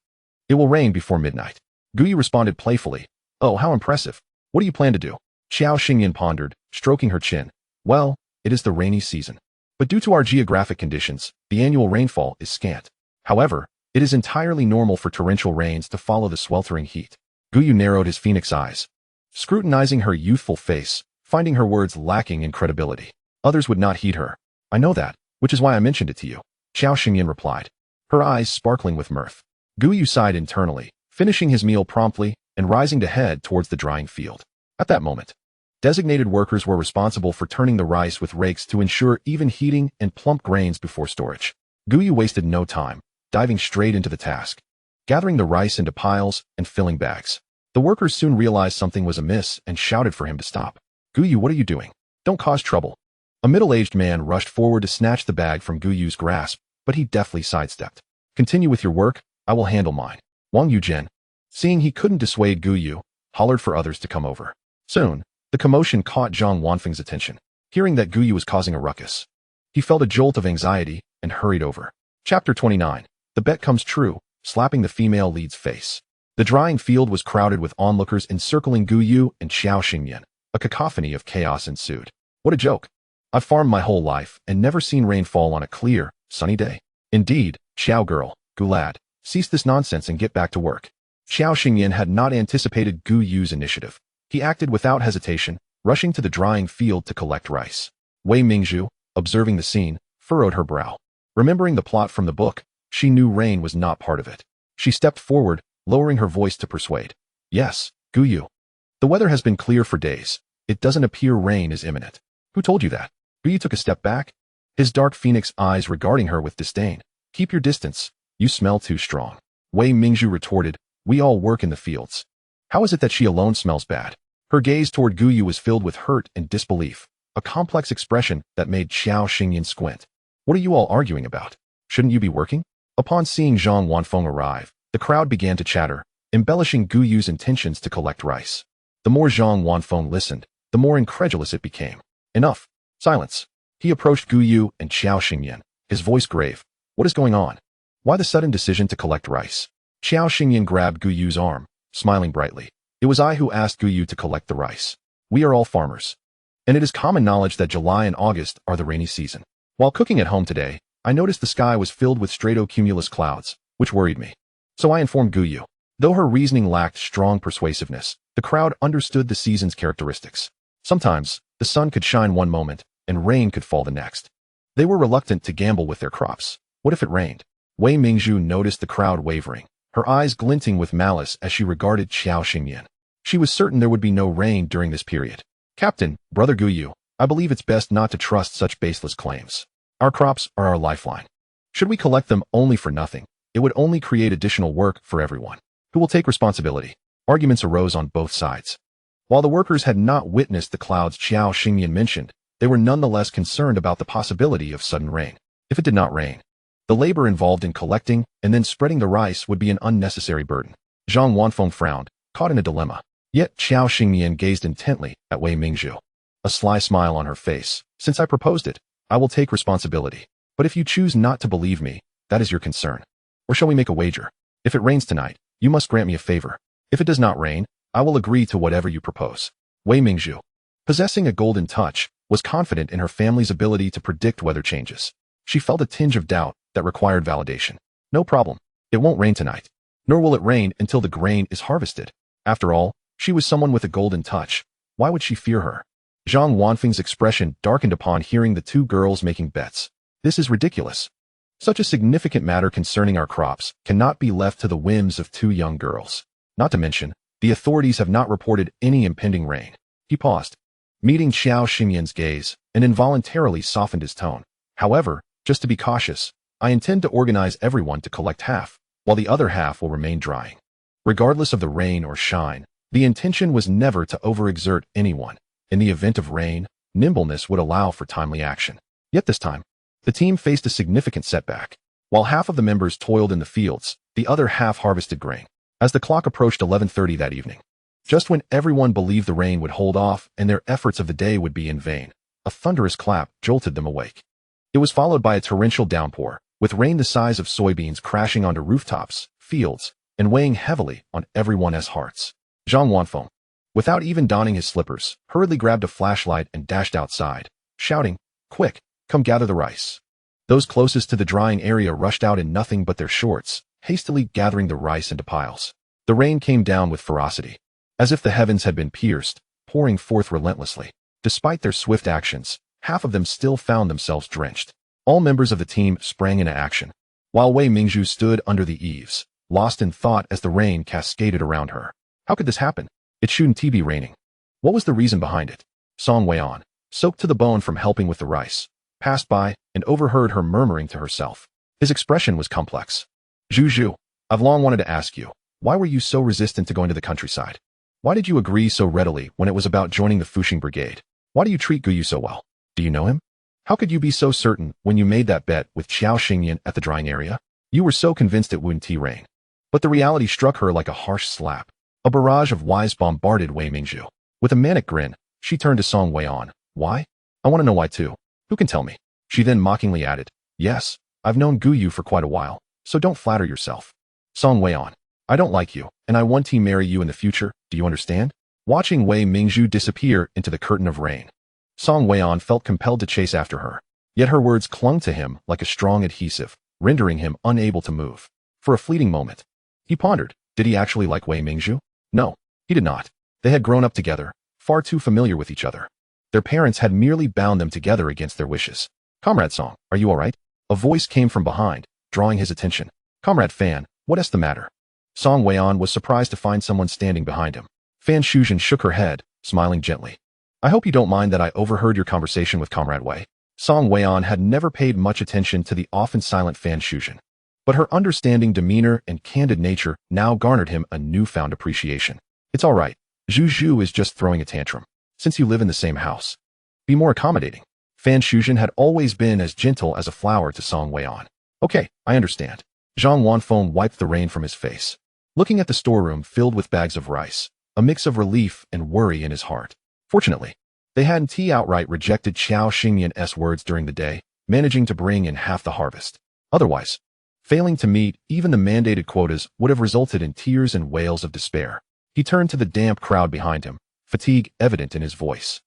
It will rain before midnight. Guyu responded playfully. Oh, how impressive. What do you plan to do? Xiao Xingyan pondered, stroking her chin. Well, it is the rainy season. But due to our geographic conditions, the annual rainfall is scant. However, it is entirely normal for torrential rains to follow the sweltering heat. Guyu narrowed his phoenix eyes, scrutinizing her youthful face, finding her words lacking in credibility. Others would not heed her. I know that, which is why I mentioned it to you, Xiao Xingyan replied, her eyes sparkling with mirth. Guyu sighed internally, finishing his meal promptly and rising to head towards the drying field. At that moment, designated workers were responsible for turning the rice with rakes to ensure even heating and plump grains before storage. Guyu wasted no time, diving straight into the task, gathering the rice into piles and filling bags. The workers soon realized something was amiss and shouted for him to stop. Guyu, what are you doing? Don't cause trouble. A middle-aged man rushed forward to snatch the bag from Guyu's grasp, but he deftly sidestepped. Continue with your work, I will handle mine. Wang Yuzhen, seeing he couldn't dissuade Guyu, hollered for others to come over. Soon, the commotion caught Zhang Wanfeng's attention. Hearing that Guyu was causing a ruckus, he felt a jolt of anxiety and hurried over. Chapter 29. The bet comes true, slapping the female lead's face. The drying field was crowded with onlookers encircling Guyu and Xiao Xingyan. A cacophony of chaos ensued. What a joke. I've farmed my whole life and never seen rain fall on a clear, sunny day. Indeed, Xiao girl, Gu lad, cease this nonsense and get back to work. Xiao Xingyan had not anticipated Guyu's initiative. He acted without hesitation, rushing to the drying field to collect rice. Wei Mingzhu, observing the scene, furrowed her brow. Remembering the plot from the book, she knew rain was not part of it. She stepped forward, lowering her voice to persuade. Yes, Guyu. The weather has been clear for days. It doesn't appear rain is imminent. Who told you that? Guyu took a step back, his dark phoenix eyes regarding her with disdain. Keep your distance. You smell too strong. Wei Mingzhu retorted. We all work in the fields. How is it that she alone smells bad? Her gaze toward Guyu was filled with hurt and disbelief, a complex expression that made Xiao Xingyan squint. What are you all arguing about? Shouldn't you be working? Upon seeing Zhang Wanfeng arrive, the crowd began to chatter, embellishing Guyu's intentions to collect rice. The more Zhang Wanfeng listened, the more incredulous it became. Enough. Silence. He approached Guyu and Xiao Xingyan, his voice grave. What is going on? Why the sudden decision to collect rice? Xiao Xingyan grabbed Guyu's arm, smiling brightly. It was I who asked Guyu to collect the rice. We are all farmers. And it is common knowledge that July and August are the rainy season. While cooking at home today, I noticed the sky was filled with stratocumulus clouds, which worried me. So I informed Guyu. Though her reasoning lacked strong persuasiveness, the crowd understood the season's characteristics. Sometimes, the sun could shine one moment, and rain could fall the next. They were reluctant to gamble with their crops. What if it rained? Wei Mingzhu noticed the crowd wavering, her eyes glinting with malice as she regarded Xiao Xingyan. She was certain there would be no rain during this period. Captain, Brother Guyu, I believe it's best not to trust such baseless claims. Our crops are our lifeline. Should we collect them only for nothing, it would only create additional work for everyone. Who will take responsibility? Arguments arose on both sides. While the workers had not witnessed the clouds Xiao Xingyan mentioned, they were nonetheless concerned about the possibility of sudden rain. If it did not rain, the labor involved in collecting and then spreading the rice would be an unnecessary burden. Zhang Wanfeng frowned, caught in a dilemma. Yet Xiao Xingyan gazed intently at Wei Mingzhu. A sly smile on her face. Since I proposed it, I will take responsibility. But if you choose not to believe me, that is your concern. Or shall we make a wager? If it rains tonight, you must grant me a favor. If it does not rain, I will agree to whatever you propose. Wei Mingzhu, possessing a golden touch, was confident in her family's ability to predict weather changes. She felt a tinge of doubt that required validation. No problem. It won't rain tonight. Nor will it rain until the grain is harvested. After all, she was someone with a golden touch. Why would she fear her? Zhang Wanfeng's expression darkened upon hearing the two girls making bets. This is ridiculous. Such a significant matter concerning our crops cannot be left to the whims of two young girls. Not to mention, the authorities have not reported any impending rain. He paused, meeting Xiao Xingyan's gaze, and involuntarily softened his tone. However, just to be cautious, I intend to organize everyone to collect half, while the other half will remain drying. Regardless of the rain or shine, the intention was never to overexert anyone. In the event of rain, nimbleness would allow for timely action. Yet this time, the team faced a significant setback. While half of the members toiled in the fields, the other half harvested grain. As the clock approached 11:30 that evening, just when everyone believed the rain would hold off and their efforts of the day would be in vain, a thunderous clap jolted them awake. It was followed by a torrential downpour, with rain the size of soybeans crashing onto rooftops, fields, and weighing heavily on everyone's hearts. Zhang Wanfeng, without even donning his slippers, hurriedly grabbed a flashlight and dashed outside, shouting, "Quick, come gather the rice." Those closest to the drying area rushed out in nothing but their shorts, hastily gathering the rice into piles. The rain came down with ferocity, as if the heavens had been pierced, pouring forth relentlessly. Despite their swift actions, half of them still found themselves drenched. All members of the team sprang into action, while Wei Mingzhu stood under the eaves, lost in thought as the rain cascaded around her. How could this happen? It shouldn't be raining. What was the reason behind it? Song Weian, soaked to the bone from helping with the rice, passed by and overheard her murmuring to herself. His expression was complex. "Zhu, I've long wanted to ask you, why were you so resistant to going to the countryside? Why did you agree so readily when it was about joining the Fuxing Brigade? Why do you treat Guyu so well? Do you know him? How could you be so certain when you made that bet with Qiao Xingyan at the drying area? You were so convinced it wouldn't rain." But the reality struck her like a harsh slap. A barrage of whys bombarded Wei Mingzhu. With a manic grin, she turned to Song Weian. "Why? I want to know why too. Who can tell me?" She then mockingly added, "Yes, I've known Guyu for quite a while, so don't flatter yourself. Song Weian, I don't like you, and I want to marry you in the future, do you understand?" Watching Wei Mingzhu disappear into the curtain of rain, Song Weian felt compelled to chase after her, yet her words clung to him like a strong adhesive, rendering him unable to move. For a fleeting moment, he pondered, did he actually like Wei Mingzhu? No, he did not. They had grown up together, far too familiar with each other. Their parents had merely bound them together against their wishes. "Comrade Song, are you all right?" A voice came from behind, drawing his attention. "Comrade Fan, what's the matter?" Song Weian was surprised to find someone standing behind him. Fan Shuzhen shook her head, smiling gently. "I hope you don't mind that I overheard your conversation with Comrade Wei." Song Weian had never paid much attention to the often silent Fan Shuzhen, but her understanding demeanor and candid nature now garnered him a newfound appreciation. "It's all right. Zhu is just throwing a tantrum. Since you live in the same house, be more accommodating." Fan Shuzhen had always been as gentle as a flower to Song Weian. "Okay, I understand." Zhang Wanfeng wiped the rain from his face, looking at the storeroom filled with bags of rice, a mix of relief and worry in his heart. Fortunately, they hadn't outright rejected Qiao Xingyan's words during the day, managing to bring in half the harvest. Otherwise, failing to meet even the mandated quotas would have resulted in tears and wails of despair. He turned to the damp crowd behind him, fatigue evident in his voice.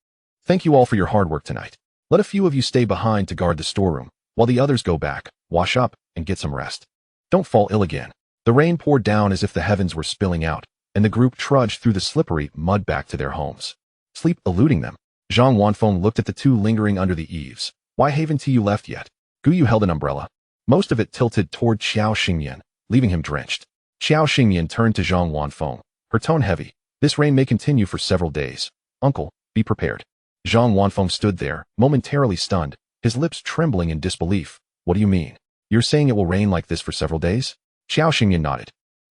"Thank you all for your hard work tonight. Let a few of you stay behind to guard the storeroom, while the others go back, wash up, and get some rest. Don't fall ill again." The rain poured down as if the heavens were spilling out, and the group trudged through the slippery mud back to their homes, sleep eluding them. Zhang Wanfeng looked at the two lingering under the eaves. "Why haven't you left yet?" Guyu held an umbrella, most of it tilted toward Qiao Xingyan, leaving him drenched. Qiao Xingyan turned to Zhang Wanfeng, her tone heavy. "This rain may continue for several days. Uncle, be prepared." Zhang Wanfeng stood there, momentarily stunned, his lips trembling in disbelief. "What do you mean? You're saying it will rain like this for several days?" Qiao Xingyan nodded.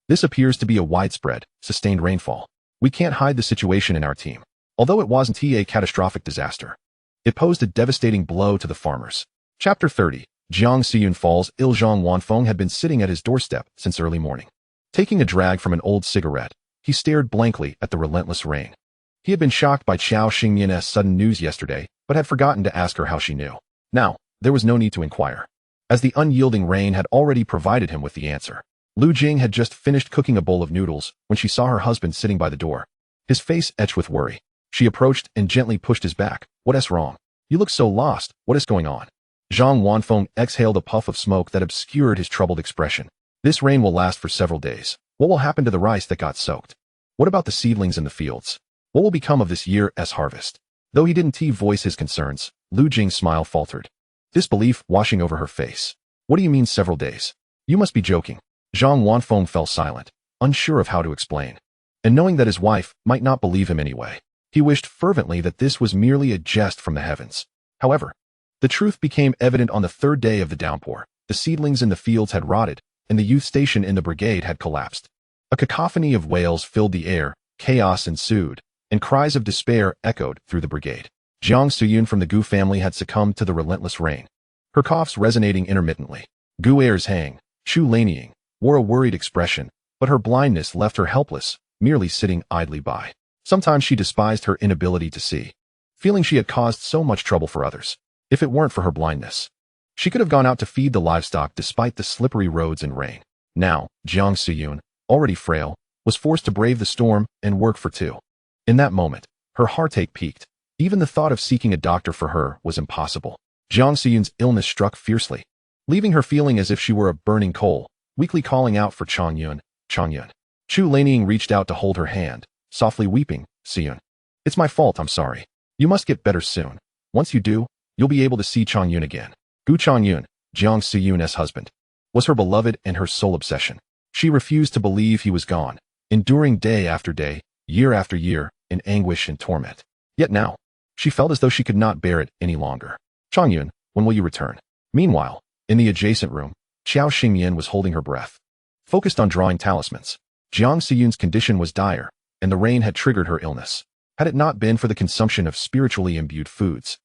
"This appears to be a widespread, sustained rainfall. We can't hide the situation in our team. Although it wasn't a catastrophic disaster, it posed a devastating blow to the farmers." Chapter 30. Jiang Siyun falls ill. Zhang Wanfeng had been sitting at his doorstep since early morning. Taking a drag from an old cigarette, he stared blankly at the relentless rain. He had been shocked by Qiao Xingyan's sudden news yesterday, but had forgotten to ask her how she knew. Now, there was no need to inquire, as the unyielding rain had already provided him with the answer. Lu Jing had just finished cooking a bowl of noodles when she saw her husband sitting by the door, his face etched with worry. She approached and gently pushed his back. "What's wrong? You look so lost. What is going on?" Zhang Wanfeng exhaled a puff of smoke that obscured his troubled expression. "This rain will last for several days. What will happen to the rice that got soaked? What about the seedlings in the fields? What will become of this year's harvest?" Though he didn't voice his concerns, Lu Jing's smile faltered, disbelief washing over her face. "What do you mean several days? You must be joking." Zhang Wanfeng fell silent, unsure of how to explain, and knowing that his wife might not believe him anyway. He wished fervently that this was merely a jest from the heavens. However, the truth became evident on the third day of the downpour. The seedlings in the fields had rotted, and the youth station in the brigade had collapsed. A cacophony of wails filled the air, chaos ensued, and cries of despair echoed through the brigade. Jiang Suyun from the Gu family had succumbed to the relentless rain, her coughs resonating intermittently. Gu Er's Hang, Shu Lanying, wore a worried expression, but her blindness left her helpless, merely sitting idly by. Sometimes she despised her inability to see, feeling she had caused so much trouble for others. If it weren't for her blindness, She could have gone out to feed the livestock despite the slippery roads and rain. Now, Jiang Suyun, already frail, was forced to brave the storm and work for two. In that moment, her heartache peaked. Even the thought of seeking a doctor for her was impossible. Jiang Suyun's illness struck fiercely, leaving her feeling as if she were a burning coal, weakly calling out for Chongyun. Chongyun. Chu Lanying reached out to hold her hand, softly weeping. Suyun. It's my fault, I'm sorry. You must get better soon. Once you do, you'll be able to see Chongyun again. Gu Chongyun, Jiang Suyun's husband, was her beloved and her sole obsession. She refused to believe he was gone, enduring day after day, year after year, in anguish and torment. Yet now, she felt as though she could not bear it any longer. Chongyun, when will you return? Meanwhile, in the adjacent room, Xiao Xingyan was holding her breath, focused on drawing talismans. Jiang Suyun's condition was dire, and the rain had triggered her illness. Had it not been for the consumption of spiritually imbued foods,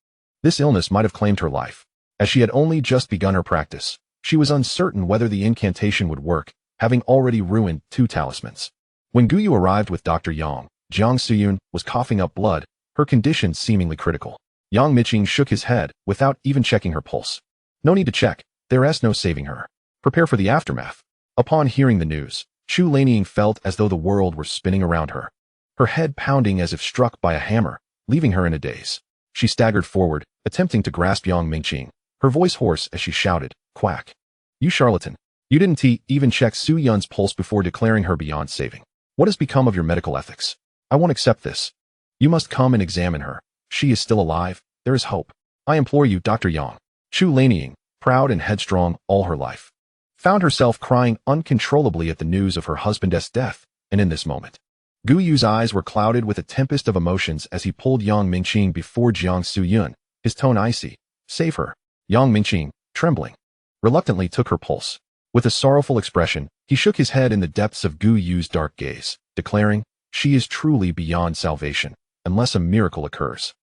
this illness might have claimed her life. As she had only just begun her practice, she was uncertain whether the incantation would work, having already ruined 2 talismans. When Guyu arrived with Dr. Yang, Jiang Suyun was coughing up blood, her condition seemingly critical. Yang Miqing shook his head without even checking her pulse. No need to check, there is no saving her. Prepare for the aftermath. Upon hearing the news, Chu Lanying felt as though the world were spinning around her, her head pounding as if struck by a hammer, leaving her in a daze. She staggered forward, attempting to grasp Yang Miqing, her voice hoarse as she shouted, "Quack! You charlatan! You didn't even check Su Yun's pulse before declaring her beyond saving. What has become of your medical ethics? I won't accept this. You must come and examine her. She is still alive. There is hope. I implore you, Dr. Yang." Chu Lanying, proud and headstrong all her life, found herself crying uncontrollably at the news of her husband's death, and in this moment, Gu Yu's eyes were clouded with a tempest of emotions as he pulled Yang Miqing before Jiang Suyun, his tone icy. "Save her." Yang Miqing, trembling, reluctantly took her pulse. With a sorrowful expression, he shook his head in the depths of Gu Yu's dark gaze, declaring, "She is truly beyond salvation, unless a miracle occurs."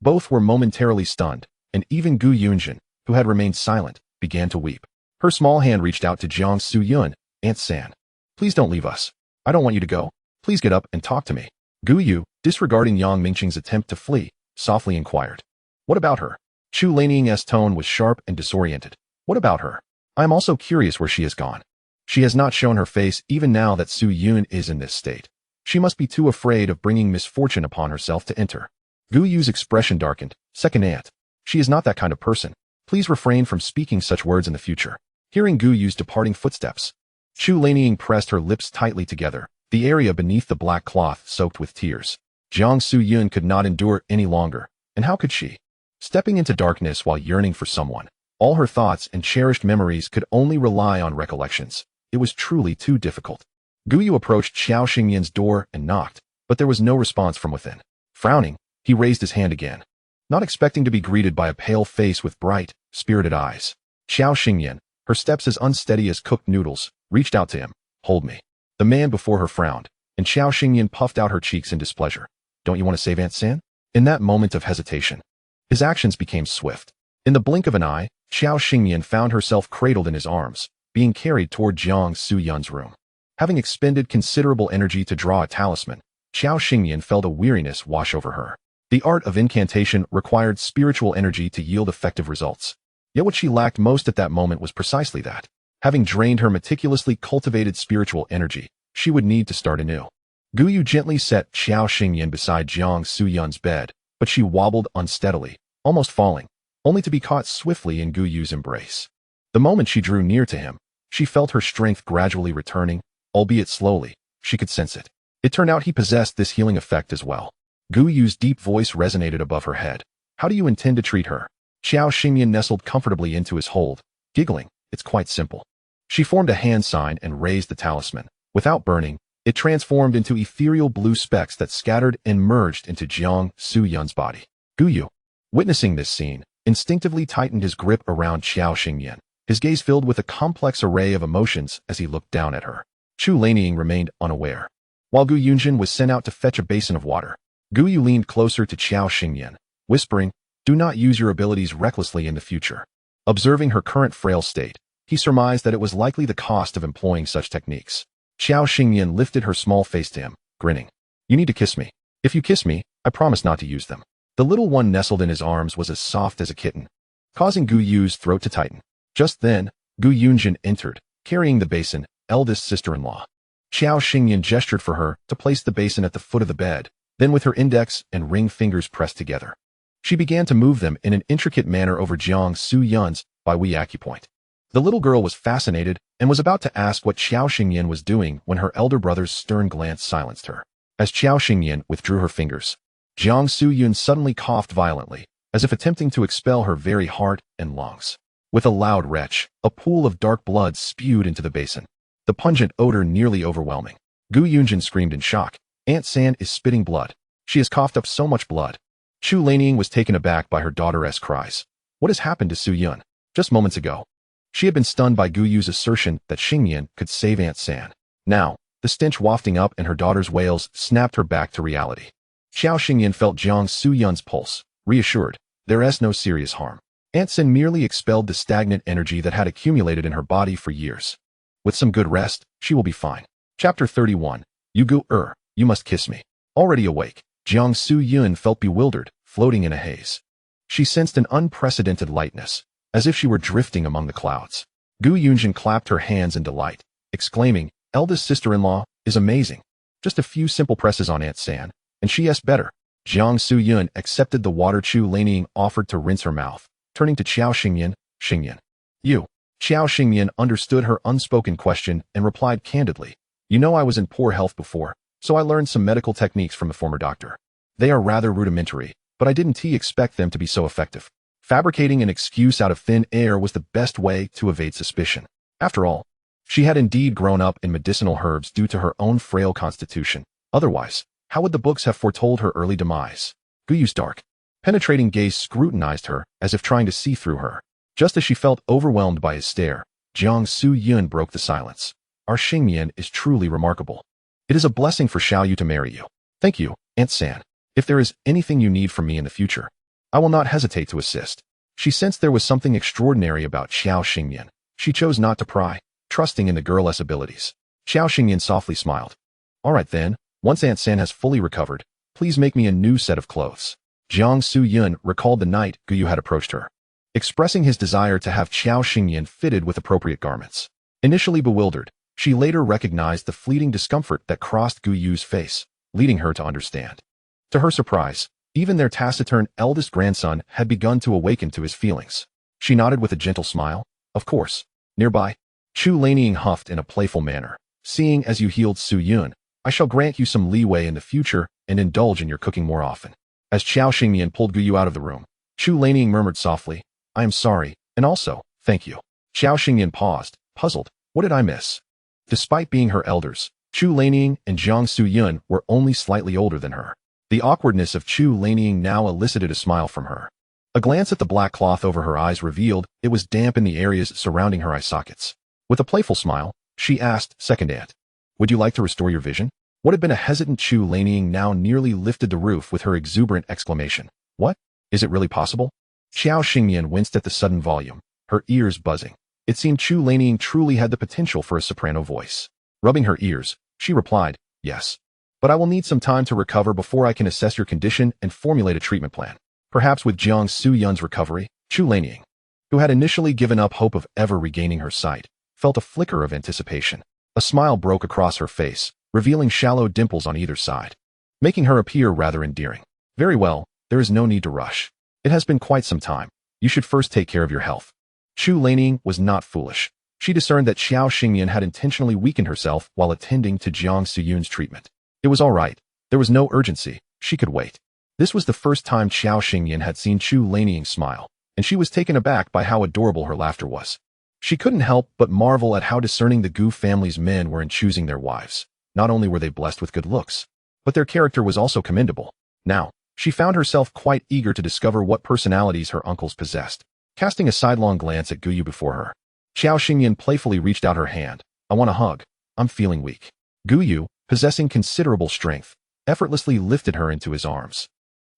Both were momentarily stunned, and even Gu Yunjin, who had remained silent, began to weep. Her small hand reached out to Jiang Suyun. "Aunt San, please don't leave us. I don't want you to go. Please get up and talk to me." Gu Yu, disregarding Yang Mingqing's attempt to flee, softly inquired, "What about her?" Chu Lanying's tone was sharp and disoriented. "What about her? I am also curious where she has gone. She has not shown her face even now that Su Yun is in this state. She must be too afraid of bringing misfortune upon herself to enter." Gu Yu's expression darkened. "Second aunt. She is not that kind of person. Please refrain from speaking such words in the future." Hearing Gu Yu's departing footsteps, Chu Lanying pressed her lips tightly together, the area beneath the black cloth soaked with tears. Jiang Suyun could not endure any longer, and how could she? Stepping into darkness while yearning for someone, all her thoughts and cherished memories could only rely on recollections. It was truly too difficult. Gu Yu approached Xiao Xingyan's door and knocked, but there was no response from within. Frowning, he raised his hand again, not expecting to be greeted by a pale face with bright, spirited eyes. Xiao Xingyan, her steps as unsteady as cooked noodles, reached out to him. "Hold me." The man before her frowned, and Xiao Xingyan puffed out her cheeks in displeasure. "Don't you want to save Aunt San?" In that moment of hesitation, his actions became swift. In the blink of an eye, Xiao Xingyan found herself cradled in his arms, being carried toward Jiang Suyun's room. Having expended considerable energy to draw a talisman, Xiao Xingyan felt a weariness wash over her. The art of incantation required spiritual energy to yield effective results. Yet what she lacked most at that moment was precisely that. Having drained her meticulously cultivated spiritual energy, she would need to start anew. Gu Yu gently set Xiao Xingyan beside Jiang Suyun's bed, but she wobbled unsteadily, almost falling, only to be caught swiftly in Gu Yu's embrace. The moment she drew near to him, she felt her strength gradually returning, albeit slowly. She could sense it. It turned out he possessed this healing effect as well. Gu Yu's deep voice resonated above her head. "How do you intend to treat her?" Xiao Xingyan nestled comfortably into his hold, giggling. "It's quite simple." She formed a hand sign and raised the talisman. Without burning, it transformed into ethereal blue specks that scattered and merged into Jiang Suyun's body. Gu Yu, witnessing this scene, instinctively tightened his grip around Xiao Xingyan, his gaze filled with a complex array of emotions as he looked down at her. Chu Lanying remained unaware. While Gu Yunjin was sent out to fetch a basin of water, Gu Yu leaned closer to Xiao Xingyan, whispering, "Do not use your abilities recklessly in the future." Observing her current frail state, he surmised that it was likely the cost of employing such techniques. Xiao Xingyan lifted her small face to him, grinning. "You need to kiss me. If you kiss me, I promise not to use them." The little one nestled in his arms was as soft as a kitten, causing Gu Yu's throat to tighten. Just then, Gu Yunjin entered, carrying the basin, eldest sister-in-law. Xiao Xingyan gestured for her to place the basin at the foot of the bed, then with her index and ring fingers pressed together, she began to move them in an intricate manner over Jiang Su Yun's Bai acupoint. The little girl was fascinated and was about to ask what Xiao Xingyan was doing when her elder brother's stern glance silenced her. As Xiao Xingyan withdrew her fingers, Jiang Su Yun suddenly coughed violently, as if attempting to expel her very heart and lungs. With a loud retch, a pool of dark blood spewed into the basin, the pungent odor nearly overwhelming. Gu Yunjin screamed in shock. Aunt San is spitting blood. She has coughed up so much blood. Chu Lanying was taken aback by her daughter's cries. What has happened to Su Yun? Just moments ago, she had been stunned by Gu Yu's assertion that Xingyan could save Aunt San. Now, the stench wafting up and her daughter's wails snapped her back to reality. Xiao Xingyan felt Jiang Su Yun's pulse, reassured. There is no serious harm. Aunt San merely expelled the stagnant energy that had accumulated in her body for years. With some good rest, she will be fine. Chapter 31. You must kiss me. Already awake, Jiang Su Yun felt bewildered, floating in a haze. She sensed an unprecedented lightness, as if she were drifting among the clouds. Gu Yunjin clapped her hands in delight, exclaiming, "Eldest sister-in-law is amazing. Just a few simple presses on Aunt San, and she is better." Jiang Su Yun accepted the water Chu Lanying offered to rinse her mouth, turning to Xiao Xingyan. "Xingyan, you." Xiao Xingyan understood her unspoken question and replied candidly, "You know I was in poor health before, so I learned some medical techniques from a former doctor. They are rather rudimentary, but I didn't expect them to be so effective." Fabricating an excuse out of thin air was the best way to evade suspicion. After all, she had indeed grown up in medicinal herbs due to her own frail constitution. Otherwise, how would the books have foretold her early demise? Gu Yu's dark, penetrating gaze scrutinized her as if trying to see through her. Just as she felt overwhelmed by his stare, Jiang Su Yun broke the silence. "Our Xingyan is truly remarkable. It is a blessing for Xiao Yu to marry you. Thank you, Aunt San. If there is anything you need from me in the future, I will not hesitate to assist." She sensed there was something extraordinary about Xiao Xingyan. She chose not to pry, trusting in the girl's abilities. Xiao Xingyan softly smiled. "All right then, once Aunt San has fully recovered, please make me a new set of clothes." Jiang Su Yun recalled the night Gu Yu had approached her, expressing his desire to have Xiao Xingyan fitted with appropriate garments. Initially bewildered, she later recognized the fleeting discomfort that crossed Gu Yu's face, leading her to understand. To her surprise, even their taciturn eldest grandson had begun to awaken to his feelings. She nodded with a gentle smile. "Of course." Nearby, Chu Lanying huffed in a playful manner. "Seeing as you healed Su Yun, I shall grant you some leeway in the future and indulge in your cooking more often." As Xiao Xingyan pulled Gu Yu out of the room, Chu Lanying murmured softly, "I am sorry, and also, thank you." Xiao Xingyan paused, puzzled. What did I miss? Despite being her elders, Chu Lanying and Jiang Su Yun were only slightly older than her. The awkwardness of Chu Lanying now elicited a smile from her. A glance at the black cloth over her eyes revealed it was damp in the areas surrounding her eye sockets. With a playful smile, she asked, "Second aunt, would you like to restore your vision?" What had been a hesitant Chu Lanying now nearly lifted the roof with her exuberant exclamation. "What? Is it really possible?" Xiao Xingyan winced at the sudden volume, her ears buzzing. It seemed Chu Lanying truly had the potential for a soprano voice. Rubbing her ears, she replied, "Yes. But I will need some time to recover before I can assess your condition and formulate a treatment plan." Perhaps with Jiang Su Yun's recovery, Chu Lanying, who had initially given up hope of ever regaining her sight, felt a flicker of anticipation. A smile broke across her face, revealing shallow dimples on either side, making her appear rather endearing. "Very well, there is no need to rush. It has been quite some time. You should first take care of your health." Chu Lanying was not foolish. She discerned that Xiao Xingyan had intentionally weakened herself while attending to Jiang Su Yun's treatment. It was all right. There was no urgency. She could wait. This was the first time Xiao Xingyan had seen Chu Lanying smile, and she was taken aback by how adorable her laughter was. She couldn't help but marvel at how discerning the Gu family's men were in choosing their wives. Not only were they blessed with good looks, but their character was also commendable. Now, she found herself quite eager to discover what personalities her uncles possessed. Casting a sidelong glance at Gu Yu before her, Xiao Xingyan playfully reached out her hand. "I want a hug. I'm feeling weak." Gu Yu, possessing considerable strength, effortlessly lifted her into his arms.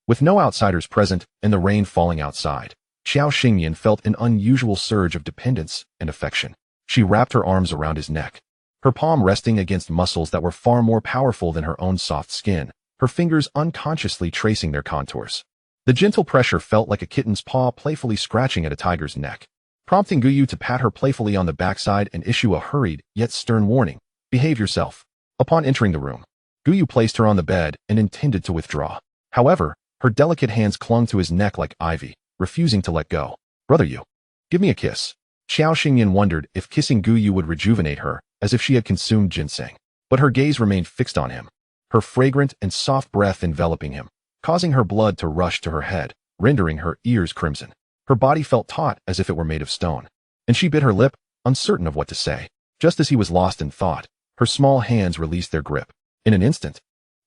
With no outsiders present and the rain falling outside, Xiao Xingyan felt an unusual surge of dependence and affection. She wrapped her arms around his neck, her palm resting against muscles that were far more powerful than her own soft skin, her fingers unconsciously tracing their contours. The gentle pressure felt like a kitten's paw playfully scratching at a tiger's neck, prompting Guyu to pat her playfully on the backside and issue a hurried, yet stern warning. Behave yourself. Upon entering the room, Guyu placed her on the bed and intended to withdraw. However, her delicate hands clung to his neck like ivy, refusing to let go. Brother Yu, give me a kiss. Xiao Xingyan wondered if kissing Guyu would rejuvenate her, as if she had consumed ginseng. But her gaze remained fixed on him, her fragrant and soft breath enveloping him, causing her blood to rush to her head, rendering her ears crimson. Her body felt taut as if it were made of stone, and she bit her lip, uncertain of what to say. Just as he was lost in thought, her small hands released their grip. In an instant,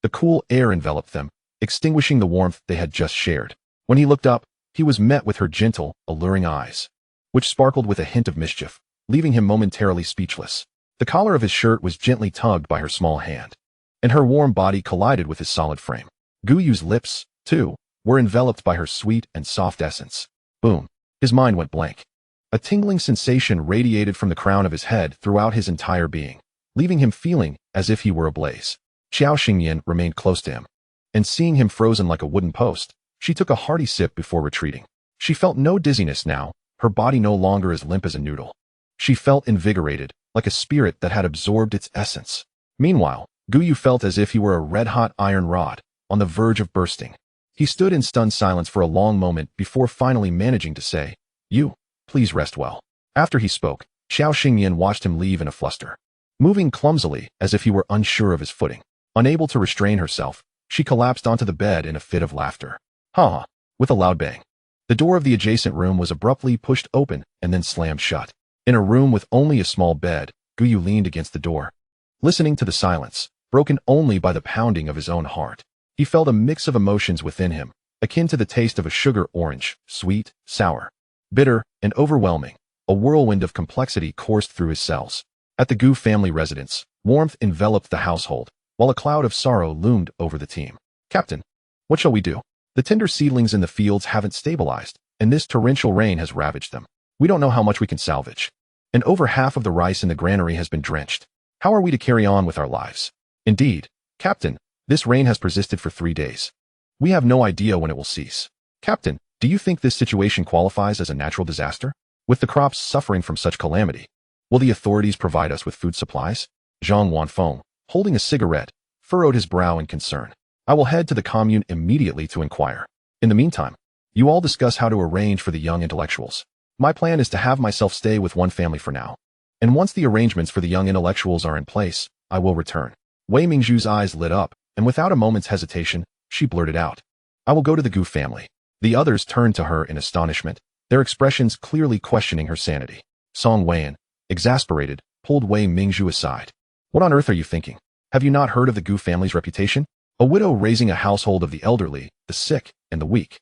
the cool air enveloped them, extinguishing the warmth they had just shared. When he looked up, he was met with her gentle, alluring eyes, which sparkled with a hint of mischief, leaving him momentarily speechless. The collar of his shirt was gently tugged by her small hand, and her warm body collided with his solid frame. Guyu's lips, too, were enveloped by her sweet and soft essence. Boom. His mind went blank. A tingling sensation radiated from the crown of his head throughout his entire being, leaving him feeling as if he were ablaze. Xiao Xingyan remained close to him, and seeing him frozen like a wooden post, she took a hearty sip before retreating. She felt no dizziness now, her body no longer as limp as a noodle. She felt invigorated, like a spirit that had absorbed its essence. Meanwhile, Guyu felt as if he were a red-hot iron rod, on the verge of bursting. He stood in stunned silence for a long moment before finally managing to say, "You, please rest well." After he spoke, Xiao Xingyan watched him leave in a fluster, moving clumsily as if he were unsure of his footing. Unable to restrain herself, she collapsed onto the bed in a fit of laughter. Ha! With a loud bang. The door of the adjacent room was abruptly pushed open and then slammed shut. In a room with only a small bed, Guyu leaned against the door, listening to the silence, broken only by the pounding of his own heart. He felt a mix of emotions within him, akin to the taste of a sugar orange, sweet, sour, bitter, and overwhelming. A whirlwind of complexity coursed through his cells. At the Gu family residence, warmth enveloped the household, while a cloud of sorrow loomed over the team. Captain, what shall we do? The tender seedlings in the fields haven't stabilized, and this torrential rain has ravaged them. We don't know how much we can salvage. And over half of the rice in the granary has been drenched. How are we to carry on with our lives? Indeed, Captain, this rain has persisted for 3 days. We have no idea when it will cease. Captain, do you think this situation qualifies as a natural disaster? With the crops suffering from such calamity, will the authorities provide us with food supplies? Zhang Wanfeng, holding a cigarette, furrowed his brow in concern. I will head to the commune immediately to inquire. In the meantime, you all discuss how to arrange for the young intellectuals. My plan is to have myself stay with one family for now. And once the arrangements for the young intellectuals are in place, I will return. Wei Mingzhu's eyes lit up, and without a moment's hesitation, she blurted out, I will go to the Gu family. The others turned to her in astonishment, their expressions clearly questioning her sanity. Song Weian, exasperated, pulled Wei Mingzhu aside. What on earth are you thinking? Have you not heard of the Gu family's reputation? A widow raising a household of the elderly, the sick, and the weak.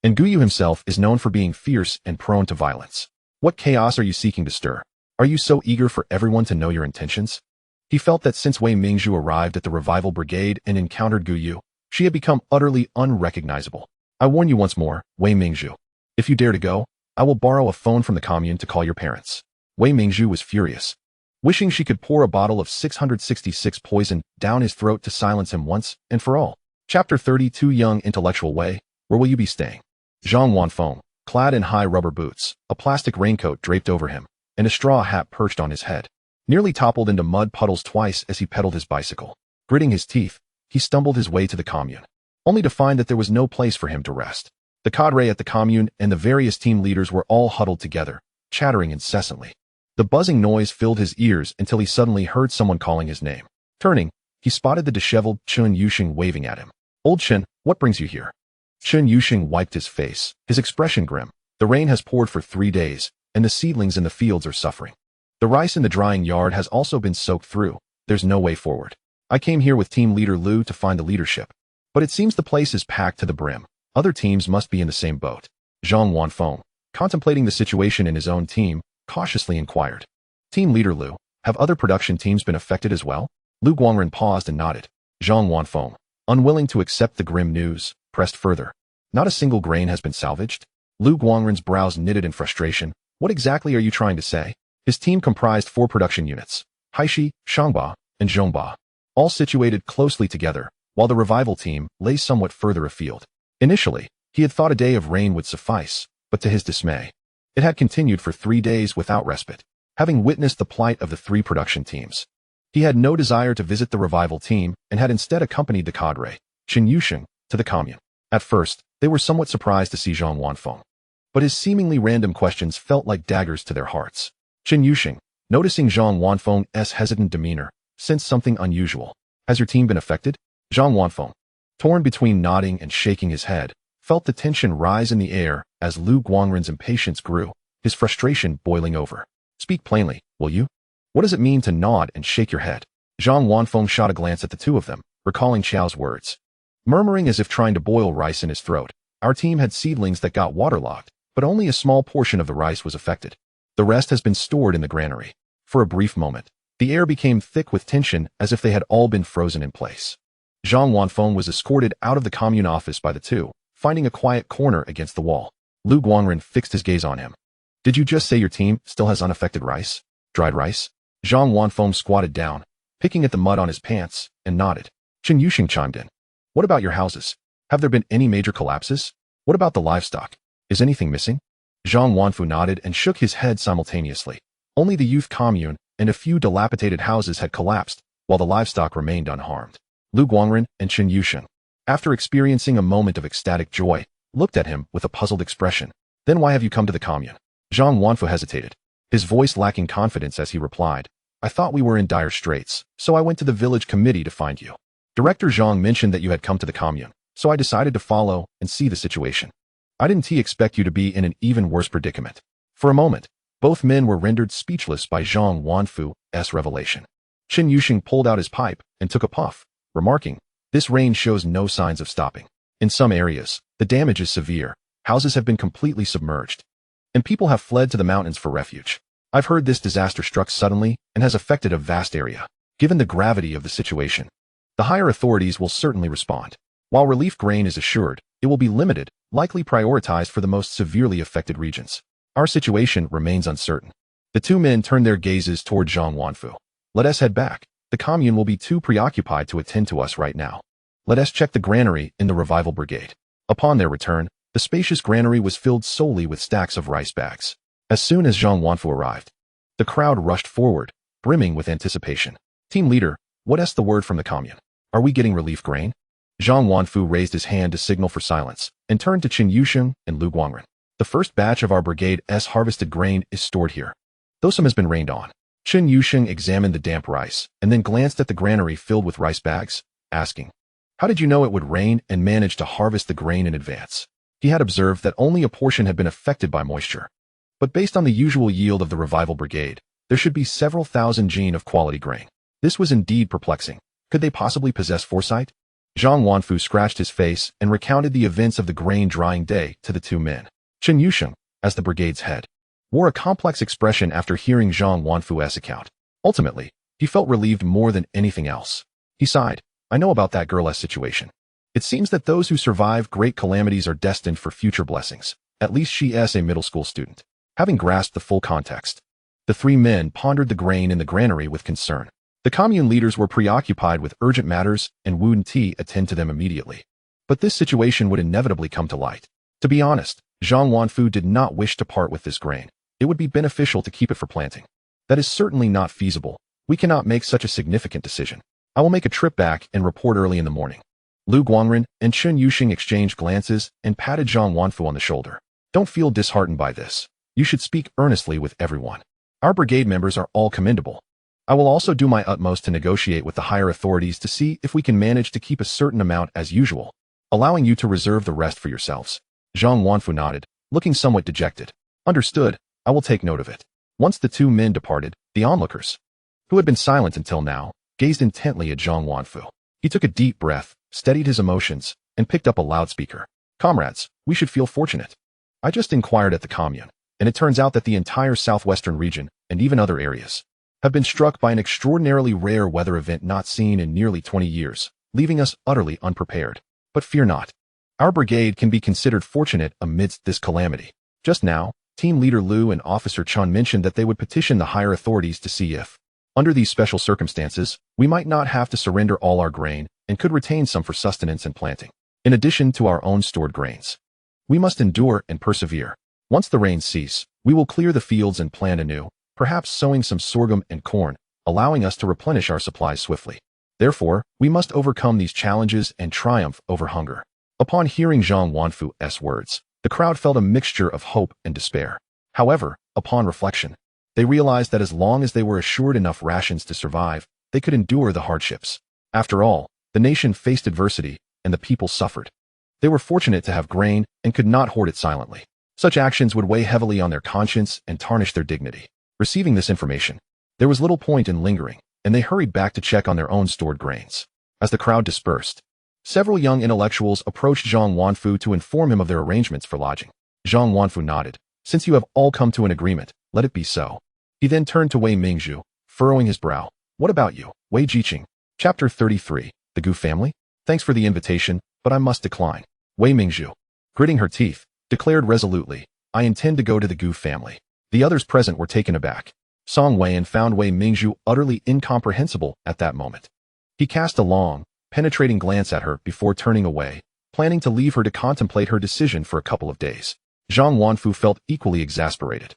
And Guyu himself is known for being fierce and prone to violence. What chaos are you seeking to stir? Are you so eager for everyone to know your intentions? He felt that since Wei Mingzhu arrived at the revival brigade and encountered Guyu, she had become utterly unrecognizable. I warn you once more, Wei Mingzhu. If you dare to go, I will borrow a phone from the commune to call your parents. Wei Mingzhu was furious, wishing she could pour a bottle of 666 poison down his throat to silence him once and for all. Chapter 32 Young Intellectual Wei, where will you be staying? Zhang Wanfeng, clad in high rubber boots, a plastic raincoat draped over him, and a straw hat perched on his head, nearly toppled into mud puddles twice as he pedaled his bicycle. Gritting his teeth, he stumbled his way to the commune, only to find that there was no place for him to rest. The cadre at the commune and the various team leaders were all huddled together, chattering incessantly. The buzzing noise filled his ears until he suddenly heard someone calling his name. Turning, he spotted the disheveled Chun Yusheng waving at him. Old Chen, what brings you here? Chun Yusheng wiped his face, his expression grim. The rain has poured for 3 days, and the seedlings in the fields are suffering. The rice in the drying yard has also been soaked through. There's no way forward. I came here with team leader Lu to find the leadership, but it seems the place is packed to the brim. Other teams must be in the same boat. Zhang Wanfeng, contemplating the situation in his own team, cautiously inquired. Team leader Lu, have other production teams been affected as well? Lu Guangren paused and nodded. Zhang Wanfeng, unwilling to accept the grim news, pressed further. Not a single grain has been salvaged? Lu Guangren's brows knitted in frustration. What exactly are you trying to say? His team comprised 4 production units, Haishi, Shangba, and Zhongba, all situated closely together, while the revival team lay somewhat further afield. Initially, He had thought a day of rain would suffice, but to his dismay, it had continued for 3 days without respite. Having witnessed the plight of the 3 production teams, he had no desire to visit the revival team and had instead accompanied the cadre, Chen Yusheng, to the commune. At first, they were somewhat surprised to see Zhang Wanfeng, but his seemingly random questions felt like daggers to their hearts. Chen Yusheng, noticing Zhang Wanfeng's hesitant demeanor, sensed something unusual. Has your team been affected? Zhang Wanfeng, torn between nodding and shaking his head, felt the tension rise in the air as Lu Guangren's impatience grew, his frustration boiling over. Speak plainly, will you? What does it mean to nod and shake your head? Zhang Wanfeng shot a glance at the two of them, recalling Qiao's words. Murmuring as if trying to boil rice in his throat, our team had seedlings that got waterlogged, but only a small portion of the rice was affected. The rest has been stored in the granary. For a brief moment, the air became thick with tension as if they had all been frozen in place. Zhang Wanfeng was escorted out of the commune office by the two, finding a quiet corner against the wall. Lu Guangren fixed his gaze on him. Did you just say your team still has unaffected rice? Dried rice? Zhang Wanfeng squatted down, picking at the mud on his pants, and nodded. Chen Yusheng chimed in. What about your houses? Have there been any major collapses? What about the livestock? Is anything missing? Zhang Wanfu nodded and shook his head simultaneously. Only the youth commune and a few dilapidated houses had collapsed, while the livestock remained unharmed. Lu Guangren and Chen Yusheng, after experiencing a moment of ecstatic joy, looked at him with a puzzled expression. Then why have you come to the commune? Zhang Wanfu hesitated, his voice lacking confidence as he replied. I thought we were in dire straits, so I went to the village committee to find you. Director Zhang mentioned that you had come to the commune, so I decided to follow and see the situation. I didn't expect you to be in an even worse predicament. For a moment, both men were rendered speechless by Zhang Wanfu's revelation. Chen Yusheng pulled out his pipe and took a puff, remarking, this rain shows no signs of stopping. In some areas, the damage is severe. Houses have been completely submerged, and people have fled to the mountains for refuge. I've heard this disaster struck suddenly and has affected a vast area. Given the gravity of the situation, the higher authorities will certainly respond. While relief grain is assured, it will be limited, likely prioritized for the most severely affected regions. Our situation remains uncertain. The two men turned their gazes toward Zhang Wanfu. Let us head back. The commune will be too preoccupied to attend to us right now. Let us check the granary in the revival brigade. Upon their return, the spacious granary was filled solely with stacks of rice bags. As soon as Zhang Wanfu arrived, the crowd rushed forward, brimming with anticipation. Team leader, what's the word from the commune? Are we getting relief grain? Zhang Wanfu raised his hand to signal for silence and turned to Chen Yusheng and Lu Guangren. The first batch of our brigade's harvested grain is stored here, though some has been rained on. Chen Yusheng examined the damp rice and then glanced at the granary filled with rice bags, asking, how did you know it would rain and manage to harvest the grain in advance? He had observed that only a portion had been affected by moisture. But based on the usual yield of the revival brigade, there should be several thousand jin of quality grain. This was indeed perplexing. Could they possibly possess foresight? Zhang Wanfu scratched his face and recounted the events of the grain drying day to the two men. Chen Yusheng, as the brigade's head, wore a complex expression after hearing Zhang Wanfu's account. Ultimately, he felt relieved more than anything else. He sighed. I know about that girl's situation. It seems that those who survive great calamities are destined for future blessings. At least she is a middle school student. Having grasped the full context, the three men pondered the grain in the granary with concern. The commune leaders were preoccupied with urgent matters and wouldn't attend to them immediately. But this situation would inevitably come to light. To be honest, Zhang Wanfu did not wish to part with this grain. It would be beneficial to keep it for planting. That is certainly not feasible. We cannot make such a significant decision. I will make a trip back and report early in the morning. Lu Guangren and Chen Yusheng exchanged glances and patted Zhang Wanfu on the shoulder. Don't feel disheartened by this. You should speak earnestly with everyone. Our brigade members are all commendable. I will also do my utmost to negotiate with the higher authorities to see if we can manage to keep a certain amount as usual, allowing you to reserve the rest for yourselves. Zhang Wanfu nodded, looking somewhat dejected. Understood, I will take note of it. Once the two men departed, the onlookers, who had been silent until now, gazed intently at Zhang Wanfu. He took a deep breath, steadied his emotions, and picked up a loudspeaker. Comrades, we should feel fortunate. I just inquired at the commune, and it turns out that the entire southwestern region, and even other areas, have been struck by an extraordinarily rare weather event not seen in nearly 20 years, leaving us utterly unprepared. But fear not. Our brigade can be considered fortunate amidst this calamity. Just now, Team Leader Lu and Officer Chun mentioned that they would petition the higher authorities to see if, under these special circumstances, we might not have to surrender all our grain and could retain some for sustenance and planting, in addition to our own stored grains. We must endure and persevere. Once the rains cease, we will clear the fields and plant anew, perhaps sowing some sorghum and corn, allowing us to replenish our supplies swiftly. Therefore, we must overcome these challenges and triumph over hunger." Upon hearing Zhang Wanfu's words, the crowd felt a mixture of hope and despair. However, upon reflection, they realized that as long as they were assured enough rations to survive, they could endure the hardships. After all, the nation faced adversity, and the people suffered. They were fortunate to have grain and could not hoard it silently. Such actions would weigh heavily on their conscience and tarnish their dignity. Receiving this information, there was little point in lingering, and they hurried back to check on their own stored grains. As the crowd dispersed, several young intellectuals approached Zhang Wanfu to inform him of their arrangements for lodging. Zhang Wanfu nodded. "Since you have all come to an agreement, let it be so." He then turned to Wei Mingzhu, furrowing his brow. "What about you, Wei Jiqing?" Chapter 33, The Gu Family? "Thanks for the invitation, but I must decline." Wei Mingzhu, gritting her teeth, declared resolutely, "I intend to go to the Gu family." The others present were taken aback. Song Weian found Wei Mingzhu utterly incomprehensible at that moment. He cast a long, penetrating glance at her before turning away, planning to leave her to contemplate her decision for a couple of days. Zhang Wanfu felt equally exasperated.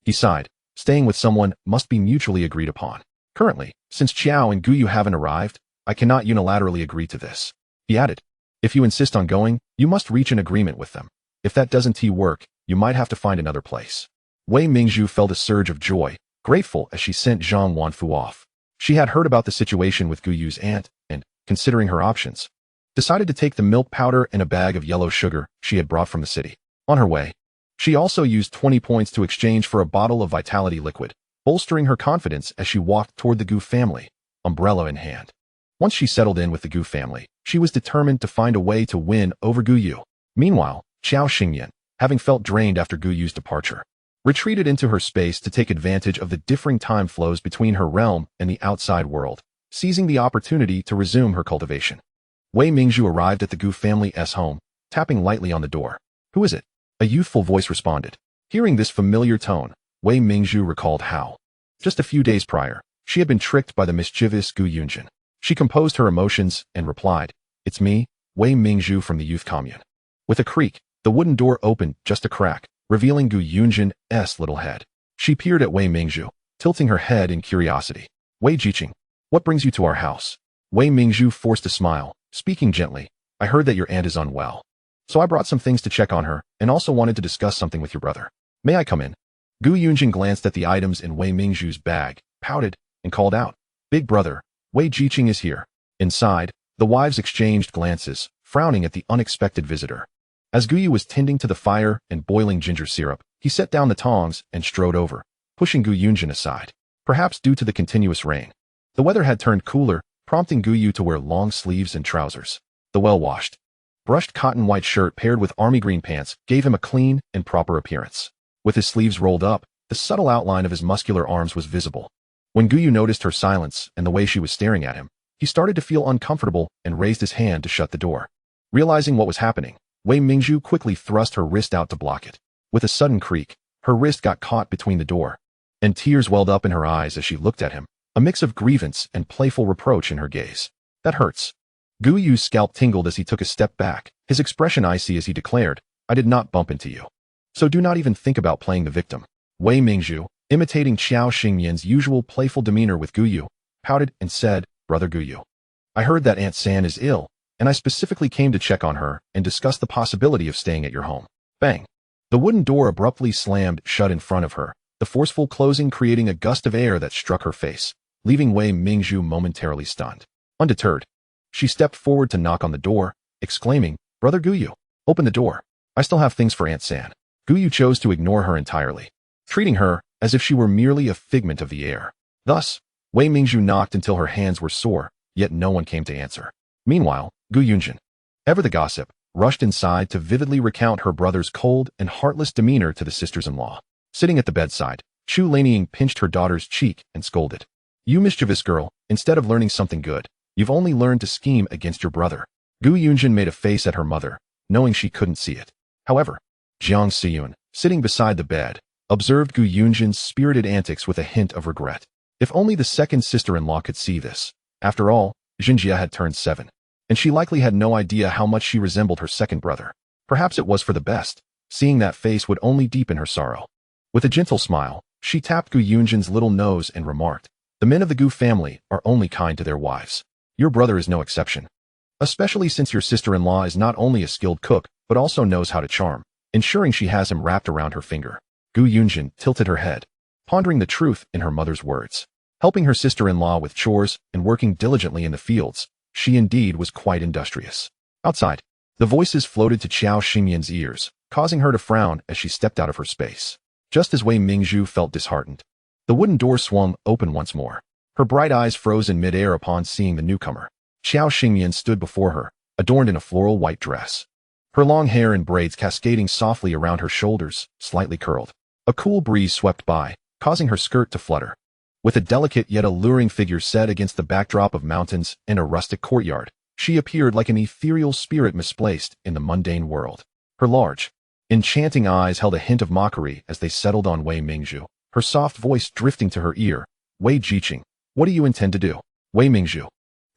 He sighed. Staying with someone must be mutually agreed upon. Currently, since Qiao and Guyu haven't arrived, I cannot unilaterally agree to this. He added, "If you insist on going, you must reach an agreement with them. If that doesn't work, you might have to find another place." Wei Mingzhu felt a surge of joy, grateful as she sent Zhang Wanfu off. She had heard about the situation with Guyu's aunt, and, considering her options, decided to take the milk powder and a bag of yellow sugar she had brought from the city. On her way, she also used 20 points to exchange for a bottle of vitality liquid, bolstering her confidence as she walked toward the Gu family, umbrella in hand. Once she settled in with the Gu family, she was determined to find a way to win over Guyu. Meanwhile, Qiao Xingyan, having felt drained after Guyu's departure, retreated into her space to take advantage of the differing time flows between her realm and the outside world, seizing the opportunity to resume her cultivation. Wei Mingzhu arrived at the Gu family's home, tapping lightly on the door. "Who is it?" a youthful voice responded. Hearing this familiar tone, Wei Mingzhu recalled how, just a few days prior, she had been tricked by the mischievous Gu Yunjin. She composed her emotions and replied, "It's me, Wei Mingzhu from the youth commune." With a creak, the wooden door opened just a crack, revealing Gu Yunjin's little head. She peered at Wei Mingzhu, tilting her head in curiosity. "Wei Jiqing, what brings you to our house?" Wei Mingzhu forced a smile, speaking gently. "I heard that your aunt is unwell, so I brought some things to check on her and also wanted to discuss something with your brother. May I come in?" Gu Yunjin glanced at the items in Wei Mingzhu's bag, pouted, and called out, "Big brother, Wei Jiqing is here." Inside, the wives exchanged glances, frowning at the unexpected visitor. As Guyu was tending to the fire and boiling ginger syrup, he set down the tongs and strode over, pushing Gu Yunjin aside. Perhaps due to the continuous rain, the weather had turned cooler, prompting Guyu to wear long sleeves and trousers. The well-washed, brushed cotton white shirt paired with army green pants gave him a clean and proper appearance. With his sleeves rolled up, the subtle outline of his muscular arms was visible. When Guyu noticed her silence and the way she was staring at him, he started to feel uncomfortable and raised his hand to shut the door. Realizing what was happening, Wei Mingzhu quickly thrust her wrist out to block it. With a sudden creak, her wrist got caught between the door, and tears welled up in her eyes as she looked at him, a mix of grievance and playful reproach in her gaze. "That hurts." Guyu's scalp tingled as he took a step back, his expression icy as he declared, "I did not bump into you. So do not even think about playing the victim." Wei Mingzhu, imitating Qiao Xingyan's usual playful demeanor with Guyu, pouted and said, "Brother Guyu, I heard that Aunt San is ill, and I specifically came to check on her and discuss the possibility of staying at your home." Bang! The wooden door abruptly slammed shut in front of her, the forceful closing creating a gust of air that struck her face, leaving Wei Mingzhu momentarily stunned. Undeterred, she stepped forward to knock on the door, exclaiming, "Brother Guyu, open the door. I still have things for Aunt San." Guyu chose to ignore her entirely, treating her as if she were merely a figment of the air. Thus, Wei Mingzhu knocked until her hands were sore, yet no one came to answer. Meanwhile, Gu Yunjin, ever the gossip, rushed inside to vividly recount her brother's cold and heartless demeanor to the sisters-in-law. Sitting at the bedside, Chu Lanying pinched her daughter's cheek and scolded. "You mischievous girl, instead of learning something good, you've only learned to scheme against your brother." Gu Yunjin made a face at her mother, knowing she couldn't see it. However, Jiang Siyun, sitting beside the bed, observed Gu Yunjin's spirited antics with a hint of regret. If only the second sister-in-law could see this. After all, Jinjia had turned 7, and she likely had no idea how much she resembled her second brother. Perhaps it was for the best. Seeing that face would only deepen her sorrow. With a gentle smile, she tapped Gu Yunjin's little nose and remarked, "The men of the Gu family are only kind to their wives. Your brother is no exception. Especially since your sister-in-law is not only a skilled cook, but also knows how to charm," ensuring she has him wrapped around her finger. Gu Yunjin tilted her head, pondering the truth in her mother's words. Helping her sister-in-law with chores and working diligently in the fields, she indeed was quite industrious. Outside, the voices floated to Qiao Xingyan's ears, causing her to frown as she stepped out of her space. Just as Wei Mingzhu felt disheartened, the wooden door swung open once more. Her bright eyes froze in midair upon seeing the newcomer. Qiao Xingyan stood before her, adorned in a floral white dress. Her long hair and braids cascading softly around her shoulders, slightly curled. A cool breeze swept by, causing her skirt to flutter. With a delicate yet alluring figure set against the backdrop of mountains and a rustic courtyard, she appeared like an ethereal spirit misplaced in the mundane world. Her large, enchanting eyes held a hint of mockery as they settled on Wei Mingzhu, her soft voice drifting to her ear. "Wei Jiqing, what do you intend to do?" Wei Mingzhu,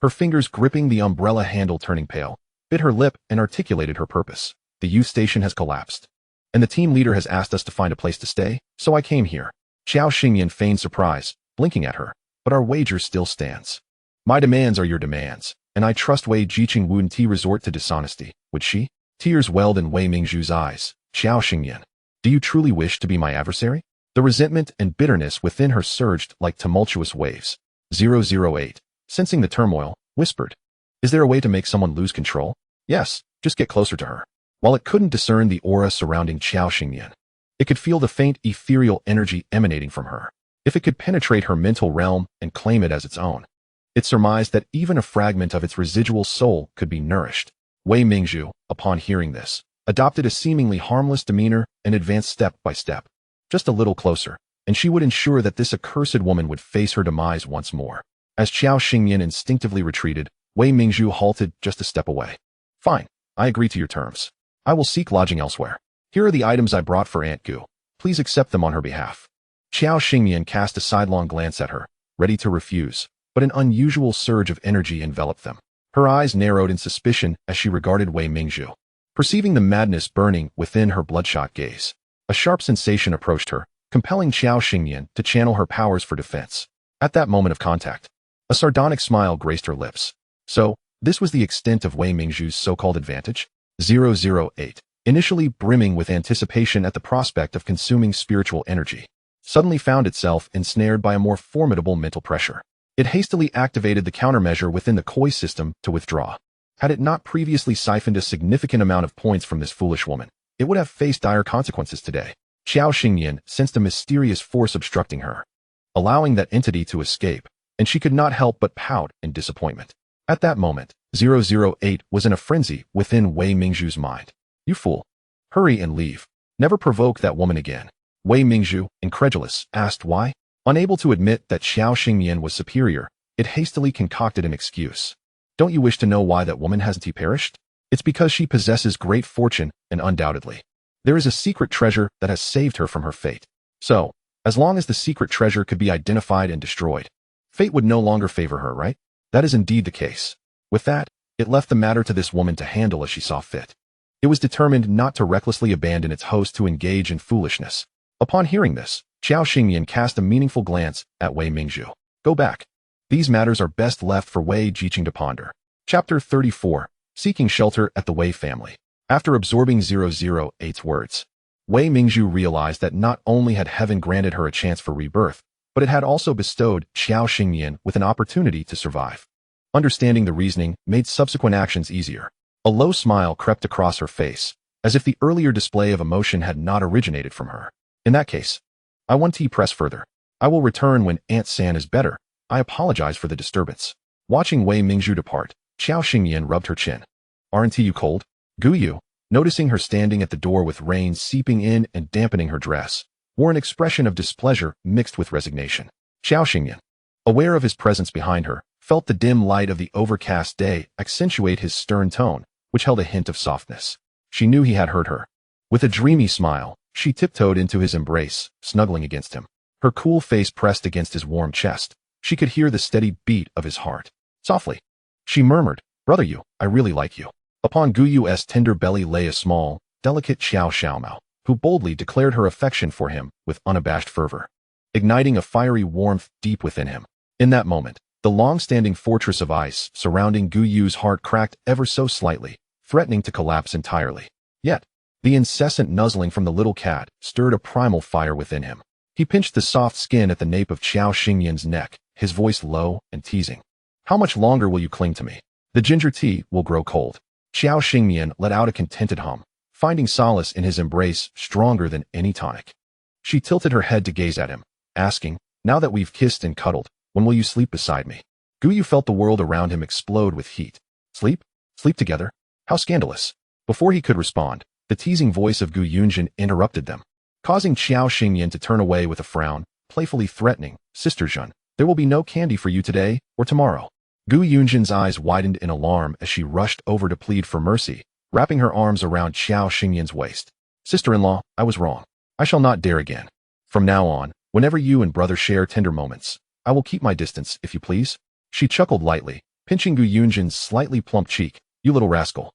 her fingers gripping the umbrella handle turning pale, bit her lip and articulated her purpose. "The youth station has collapsed, and the team leader has asked us to find a place to stay, so I came here." Qiao Xingyan feigned surprise, blinking at her, "But our wager still stands. My demands are your demands, and I trust Wei Jiqing wouldn't resort to dishonesty, would she?" Tears welled in Wei Mingzhu's eyes. "Qiao Xingyan, do you truly wish to be my adversary?" The resentment and bitterness within her surged like tumultuous waves. 008, sensing the turmoil, whispered, "Is there a way to make someone lose control?" "Yes, just get closer to her." While it couldn't discern the aura surrounding Qiao Xingyan, it could feel the faint ethereal energy emanating from her. If it could penetrate her mental realm and claim it as its own, it surmised that even a fragment of its residual soul could be nourished. Wei Mingzhu, upon hearing this, adopted a seemingly harmless demeanor and advanced step by step. Just a little closer, and she would ensure that this accursed woman would face her demise once more. As Qiao Xingyan instinctively retreated, Wei Mingzhu halted just a step away. "Fine, I agree to your terms. I will seek lodging elsewhere. Here are the items I brought for Aunt Gu. Please accept them on her behalf." Qiao Xingyan cast a sidelong glance at her, ready to refuse, but an unusual surge of energy enveloped them. Her eyes narrowed in suspicion as she regarded Wei Mingzhu. Perceiving the madness burning within her bloodshot gaze, a sharp sensation approached her, compelling Qiao Xingyan to channel her powers for defense. At that moment of contact, a sardonic smile graced her lips. So, this was the extent of Wei Mingzhu's so-called advantage? 008, initially brimming with anticipation at the prospect of consuming spiritual energy, suddenly found itself ensnared by a more formidable mental pressure. It hastily activated the countermeasure within the Koi system to withdraw. Had it not previously siphoned a significant amount of points from this foolish woman, it would have faced dire consequences today. Qiao Xingyan sensed a mysterious force obstructing her, allowing that entity to escape, and she could not help but pout in disappointment. At that moment, 008 was in a frenzy within Wei Mingzhu's mind. "You fool. Hurry and leave. Never provoke that woman again." Wei Mingzhu, incredulous, asked why. Unable to admit that Qiao Xingyan was superior, it hastily concocted an excuse. "Don't you wish to know why that woman hasn't perished? It's because she possesses great fortune, and undoubtedly, there is a secret treasure that has saved her from her fate. So, as long as the secret treasure could be identified and destroyed, fate would no longer favor her, right? That is indeed the case." With that, it left the matter to this woman to handle as she saw fit. It was determined not to recklessly abandon its host to engage in foolishness. Upon hearing this, Qiao Xingyan cast a meaningful glance at Wei Mingzhu. "Go back. These matters are best left for Wei Jiqing to ponder." Chapter 34, Seeking Shelter at the Wei Family. After absorbing 008's words, Wei Mingzhu realized that not only had heaven granted her a chance for rebirth, but it had also bestowed Qiao Xingyan with an opportunity to survive. Understanding the reasoning made subsequent actions easier. A low smile crept across her face, as if the earlier display of emotion had not originated from her. "In that case, I want to press further. I will return when Aunt San is better. I apologize for the disturbance." Watching Wei Mingzhu depart, Qiao Xingyan rubbed her chin. "Aren't you cold?" Gu Yu, noticing her standing at the door with rain seeping in and dampening her dress, wore an expression of displeasure mixed with resignation. Qiao Xingyan, aware of his presence behind her, felt the dim light of the overcast day accentuate his stern tone, which held a hint of softness. She knew he had heard her. With a dreamy smile, she tiptoed into his embrace, snuggling against him. Her cool face pressed against his warm chest. She could hear the steady beat of his heart. Softly, she murmured, "Brother Yu, I really like you." Upon Gu Yu's tender belly lay a small, delicate Xiao Xiaomao, who boldly declared her affection for him with unabashed fervor, igniting a fiery warmth deep within him. In that moment, the long-standing fortress of ice surrounding Gu Yu's heart cracked ever so slightly, threatening to collapse entirely. Yet, the incessant nuzzling from the little cat stirred a primal fire within him. He pinched the soft skin at the nape of Qiao Xingyan's neck, his voice low and teasing. "How much longer will you cling to me? The ginger tea will grow cold." Qiao Xingyan let out a contented hum, finding solace in his embrace stronger than any tonic. She tilted her head to gaze at him, asking, "Now that we've kissed and cuddled, when will you sleep beside me?" Gu Yu felt the world around him explode with heat. Sleep? Sleep together? How scandalous. Before he could respond, the teasing voice of Gu Yunjin interrupted them, causing Qiao Xingyan to turn away with a frown, playfully threatening, "Sister Jun, there will be no candy for you today or tomorrow." Gu Yunjin's eyes widened in alarm as she rushed over to plead for mercy, wrapping her arms around Qiao Xingyan's waist. "Sister-in-law, I was wrong. I shall not dare again. From now on, whenever you and brother share tender moments, I will keep my distance, if you please." She chuckled lightly, pinching Gu Yunjin's slightly plump cheek. "You little rascal.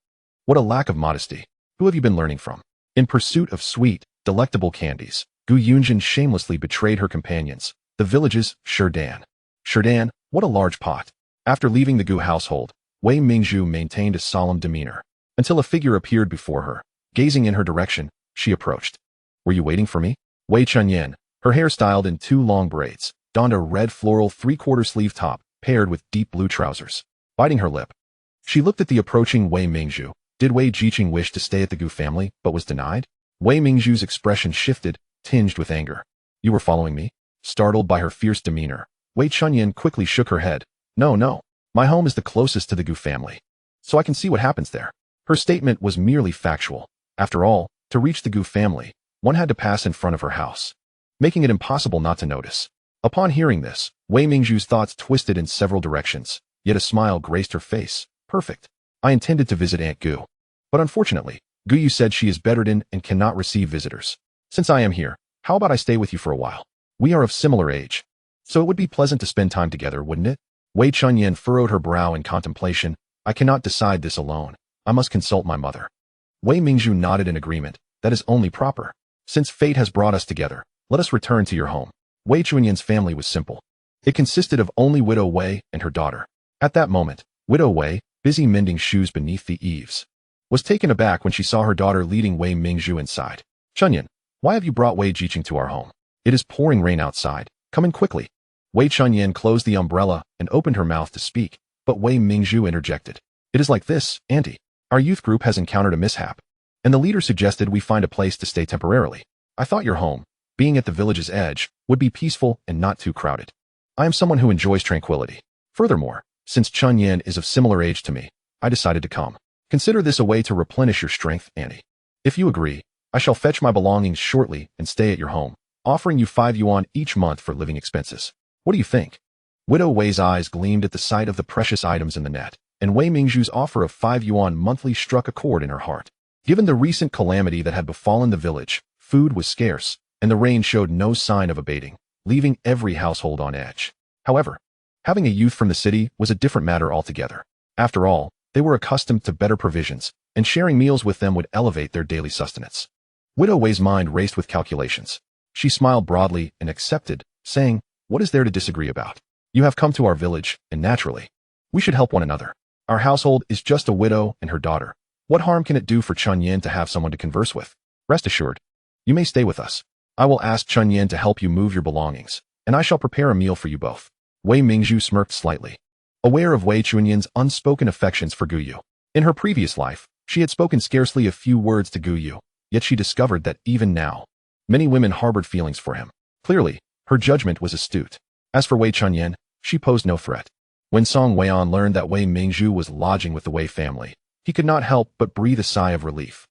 What a lack of modesty. Who have you been learning from?" In pursuit of sweet, delectable candies, Gu Yunjin shamelessly betrayed her companions, the village's Sherdan. Sherdan, what a large pot. After leaving the Gu household, Wei Mingzhu maintained a solemn demeanor, until a figure appeared before her. Gazing in her direction, she approached. "Were you waiting for me?" Wei Chunyan, her hair styled in 2 long braids, donned a red floral 3/4 sleeve top, paired with deep blue trousers. Biting her lip, she looked at the approaching Wei Mingzhu. Did Wei Jiqing wish to stay at the Gu family, but was denied? Wei Mingzhu's expression shifted, tinged with anger. "You were following me?" Startled by her fierce demeanor, Wei Chunyan quickly shook her head. No. My home is the closest to the Gu family, so I can see what happens there." Her statement was merely factual. After all, to reach the Gu family, one had to pass in front of her house, making it impossible not to notice. Upon hearing this, Wei Mingzhu's thoughts twisted in several directions, yet a smile graced her face. "Perfect. I intended to visit Aunt Gu, but unfortunately, Gu Yu said she is bedridden and cannot receive visitors. Since I am here, how about I stay with you for a while? We are of similar age, so it would be pleasant to spend time together, wouldn't it?" Wei Chunyan furrowed her brow in contemplation. "I cannot decide this alone. I must consult my mother." Wei Mingzhu nodded in agreement. "That is only proper. Since fate has brought us together, let us return to your home." Wei Chunyan's family was simple. It consisted of only Widow Wei and her daughter. At that moment, Widow Wei, busy mending shoes beneath the eaves, was taken aback when she saw her daughter leading Wei Mingzhu inside. "Chunyan, why have you brought Wei Jiqing to our home? It is pouring rain outside. Come in quickly." Wei Chunyan closed the umbrella and opened her mouth to speak, but Wei Mingzhu interjected. "It is like this, Auntie. Our youth group has encountered a mishap, and the leader suggested we find a place to stay temporarily. I thought your home, being at the village's edge, would be peaceful and not too crowded. I am someone who enjoys tranquility. Furthermore, since Chunyan is of similar age to me, I decided to come. Consider this a way to replenish your strength, Auntie. If you agree, I shall fetch my belongings shortly and stay at your home, offering you 5 yuan each month for living expenses. What do you think?" Widow Wei's eyes gleamed at the sight of the precious items in the net, and Wei Mingzhu's offer of 5 yuan monthly struck a chord in her heart. Given the recent calamity that had befallen the village, food was scarce, and the rain showed no sign of abating, leaving every household on edge. However, having a youth from the city was a different matter altogether. After all, they were accustomed to better provisions, and sharing meals with them would elevate their daily sustenance. Widow Wei's mind raced with calculations. She smiled broadly and accepted, saying, "What is there to disagree about? You have come to our village, and naturally, we should help one another. Our household is just a widow and her daughter. What harm can it do for Chunyan to have someone to converse with? Rest assured, you may stay with us. I will ask Chunyan to help you move your belongings, and I shall prepare a meal for you both." Wei Mingzhu smirked slightly, aware of Wei Chunyan's unspoken affections for Gu Yu. In her previous life, she had spoken scarcely a few words to Gu Yu, yet she discovered that even now, many women harbored feelings for him. Clearly, her judgment was astute. As for Wei Chunyan, she posed no threat. When Song Weian learned that Wei Mingzhu was lodging with the Wei family, he could not help but breathe a sigh of relief.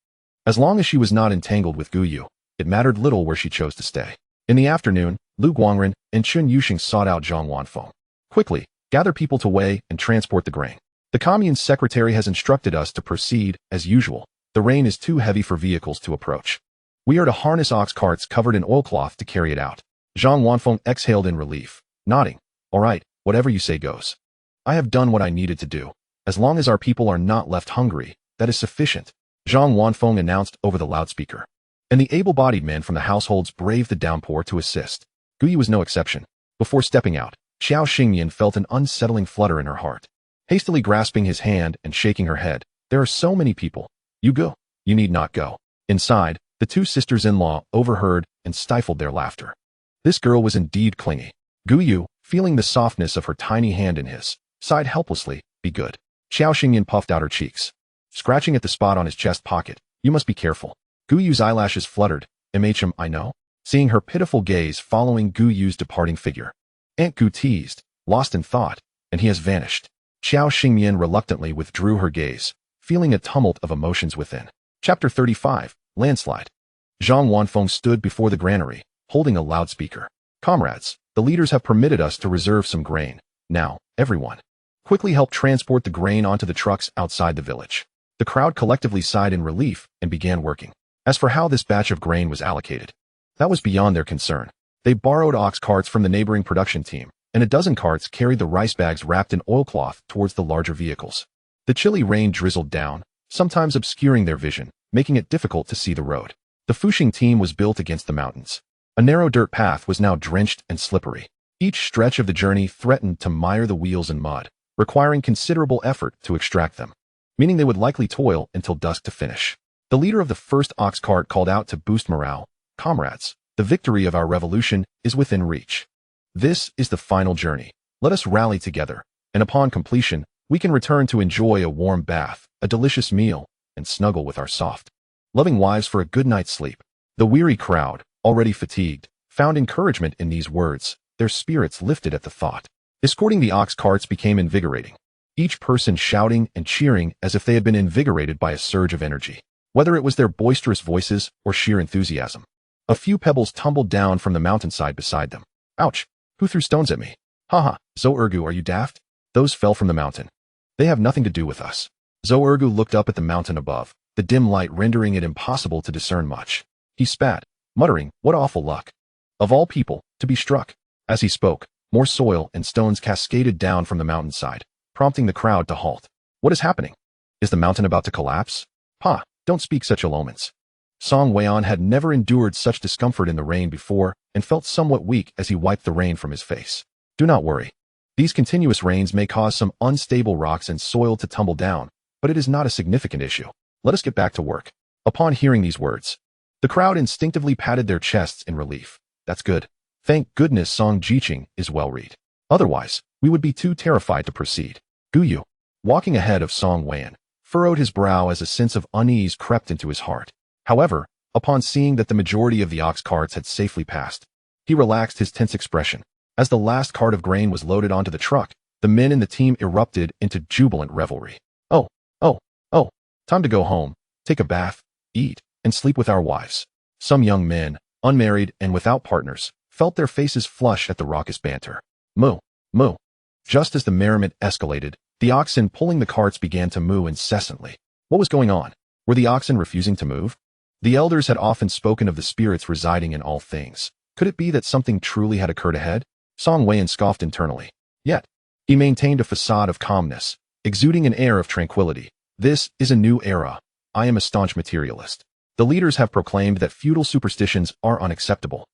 As long as she was not entangled with Gu Yu, it mattered little where she chose to stay. In the afternoon, Lu Guangren and Chun Yuxing sought out Zhang Wanfeng. "Quickly, gather people to Wei and transport the grain. The commune's secretary has instructed us to proceed as usual. The rain is too heavy for vehicles to approach. We are to harness ox carts covered in oilcloth to carry it out." Zhang Wanfeng exhaled in relief, nodding. "All right, whatever you say goes. I have done what I needed to do. As long as our people are not left hungry, that is sufficient." Zhang Wanfeng announced over the loudspeaker. And the able-bodied men from the households braved the downpour to assist. Guyu was no exception. Before stepping out, Xiao Xingyan felt an unsettling flutter in her heart. Hastily grasping his hand and shaking her head, "There are so many people. You go. You need not go." Inside, the two sisters-in-law overheard and stifled their laughter. This girl was indeed clingy. Guyu, feeling the softness of her tiny hand in his, sighed helplessly, "Be good." Xiao Xingyan puffed out her cheeks, scratching at the spot on his chest pocket. "You must be careful." Guyu's eyelashes fluttered. I know." Seeing her pitiful gaze following Guyu's departing figure, Aunt Gu teased, lost in thought, "And he has vanished." Xiao Xingyan reluctantly withdrew her gaze, feeling a tumult of emotions within. Chapter 35, Landslide. Zhang Wanfeng stood before the granary, holding a loudspeaker. "Comrades, the leaders have permitted us to reserve some grain. Now, everyone, quickly help transport the grain onto the trucks outside the village." The crowd collectively sighed in relief and began working. As for how this batch of grain was allocated, that was beyond their concern. They borrowed ox carts from the neighboring production team, and a dozen carts carried the rice bags wrapped in oilcloth towards the larger vehicles. The chilly rain drizzled down, sometimes obscuring their vision, making it difficult to see the road. The Fuxing team was built against the mountains. A narrow dirt path was now drenched and slippery. Each stretch of the journey threatened to mire the wheels in mud, requiring considerable effort to extract them, meaning they would likely toil until dusk to finish. The leader of the first ox cart called out to boost morale, "Comrades, the victory of our revolution is within reach. This is the final journey. Let us rally together, and upon completion, we can return to enjoy a warm bath, a delicious meal, and snuggle with our soft, loving wives for a good night's sleep." The weary crowd, already fatigued, found encouragement in these words. Their spirits lifted at the thought. Escorting the ox carts became invigorating, each person shouting and cheering as if they had been invigorated by a surge of energy, whether it was their boisterous voices or sheer enthusiasm. A few pebbles tumbled down from the mountainside beside them. "Ouch! Who threw stones at me? Haha, Zoergu, are you daft? Those fell from the mountain. They have nothing to do with us." Zoergu looked up at the mountain above, the dim light rendering it impossible to discern much. He spat, muttering, "What awful luck. Of all people, to be struck." As he spoke, more soil and stones cascaded down from the mountainside, prompting the crowd to halt. "What is happening? Is the mountain about to collapse?" "Pa, don't speak such ill omens." Song Weian had never endured such discomfort in the rain before and felt somewhat weak as he wiped the rain from his face. "Do not worry. These continuous rains may cause some unstable rocks and soil to tumble down, but it is not a significant issue. Let us get back to work." Upon hearing these words, the crowd instinctively patted their chests in relief. "That's good. Thank goodness Song Jiqing is well read. Otherwise, we would be too terrified to proceed." Guyu, walking ahead of Song Weian, furrowed his brow as a sense of unease crept into his heart. However, upon seeing that the majority of the ox carts had safely passed, he relaxed his tense expression. As the last cart of grain was loaded onto the truck, the men in the team erupted into jubilant revelry. Oh, time to go home, take a bath, eat, and sleep with our wives." Some young men, unmarried and without partners, felt their faces flush at the raucous banter. Moo, moo. Just as the merriment escalated, the oxen pulling the carts began to moo incessantly. What was going on? Were the oxen refusing to move? The elders had often spoken of the spirits residing in all things. Could it be that something truly had occurred ahead? Song Weian scoffed internally. Yet, he maintained a facade of calmness, exuding an air of tranquility. "This is a new era. I am a staunch materialist. The leaders have proclaimed that feudal superstitions are unacceptable."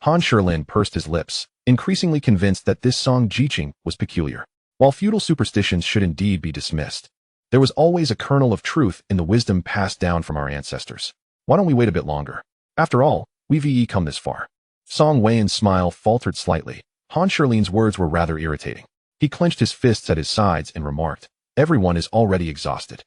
Han Sherlin pursed his lips, increasingly convinced that this Song Jiqing was peculiar. While feudal superstitions should indeed be dismissed, there was always a kernel of truth in the wisdom passed down from our ancestors. Why don't we wait a bit longer? After all, we've come this far. Song Weian's smile faltered slightly. Han Sherlin's words were rather irritating. He clenched his fists at his sides and remarked, "Everyone is already exhausted.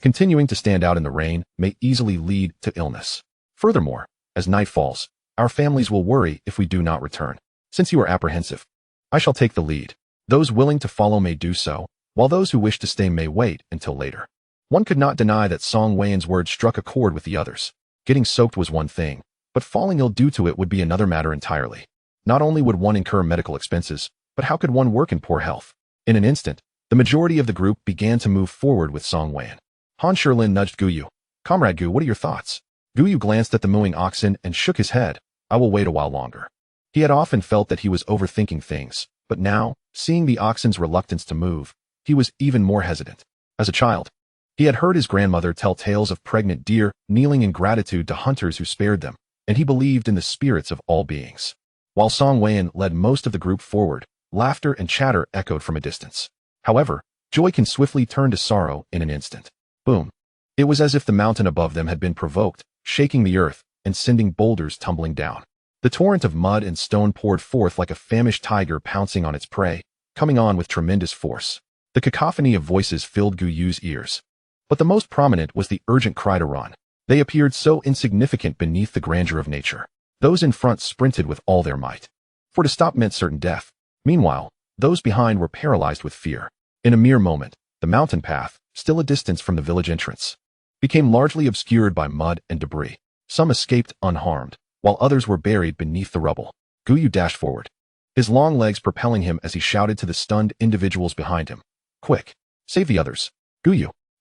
Continuing to stand out in the rain may easily lead to illness. Furthermore, as night falls, our families will worry if we do not return. Since you are apprehensive, I shall take the lead. Those willing to follow may do so, while those who wish to stay may wait until later." One could not deny that Song Weian's words struck a chord with the others. Getting soaked was one thing, but falling ill due to it would be another matter entirely. Not only would one incur medical expenses, but how could one work in poor health? In an instant, the majority of the group began to move forward with Song Weian. Han Sherlin nudged Guyu. "Comrade Gu, what are your thoughts?" Guyu glanced at the mooing oxen and shook his head. "I will wait a while longer." He had often felt that he was overthinking things, but now, seeing the oxen's reluctance to move, he was even more hesitant. As a child, He had heard his grandmother tell tales of pregnant deer kneeling in gratitude to hunters who spared them, and he believed in the spirits of all beings. While Song Wan led most of the group forward, laughter and chatter echoed from a distance. However, joy can swiftly turn to sorrow in an instant. Boom. It was as if the mountain above them had been provoked, shaking the earth and sending boulders tumbling down. The torrent of mud and stone poured forth like a famished tiger pouncing on its prey, coming on with tremendous force. The cacophony of voices filled Gu Yu's ears. But the most prominent was the urgent cry to run. They appeared so insignificant beneath the grandeur of nature. Those in front sprinted with all their might. For to stop meant certain death. Meanwhile, those behind were paralyzed with fear. In a mere moment, the mountain path, still a distance from the village entrance, became largely obscured by mud and debris. Some escaped unharmed, while others were buried beneath the rubble. Gu Yu dashed forward, his long legs propelling him as he shouted to the stunned individuals behind him. Quick! Save the others! Gu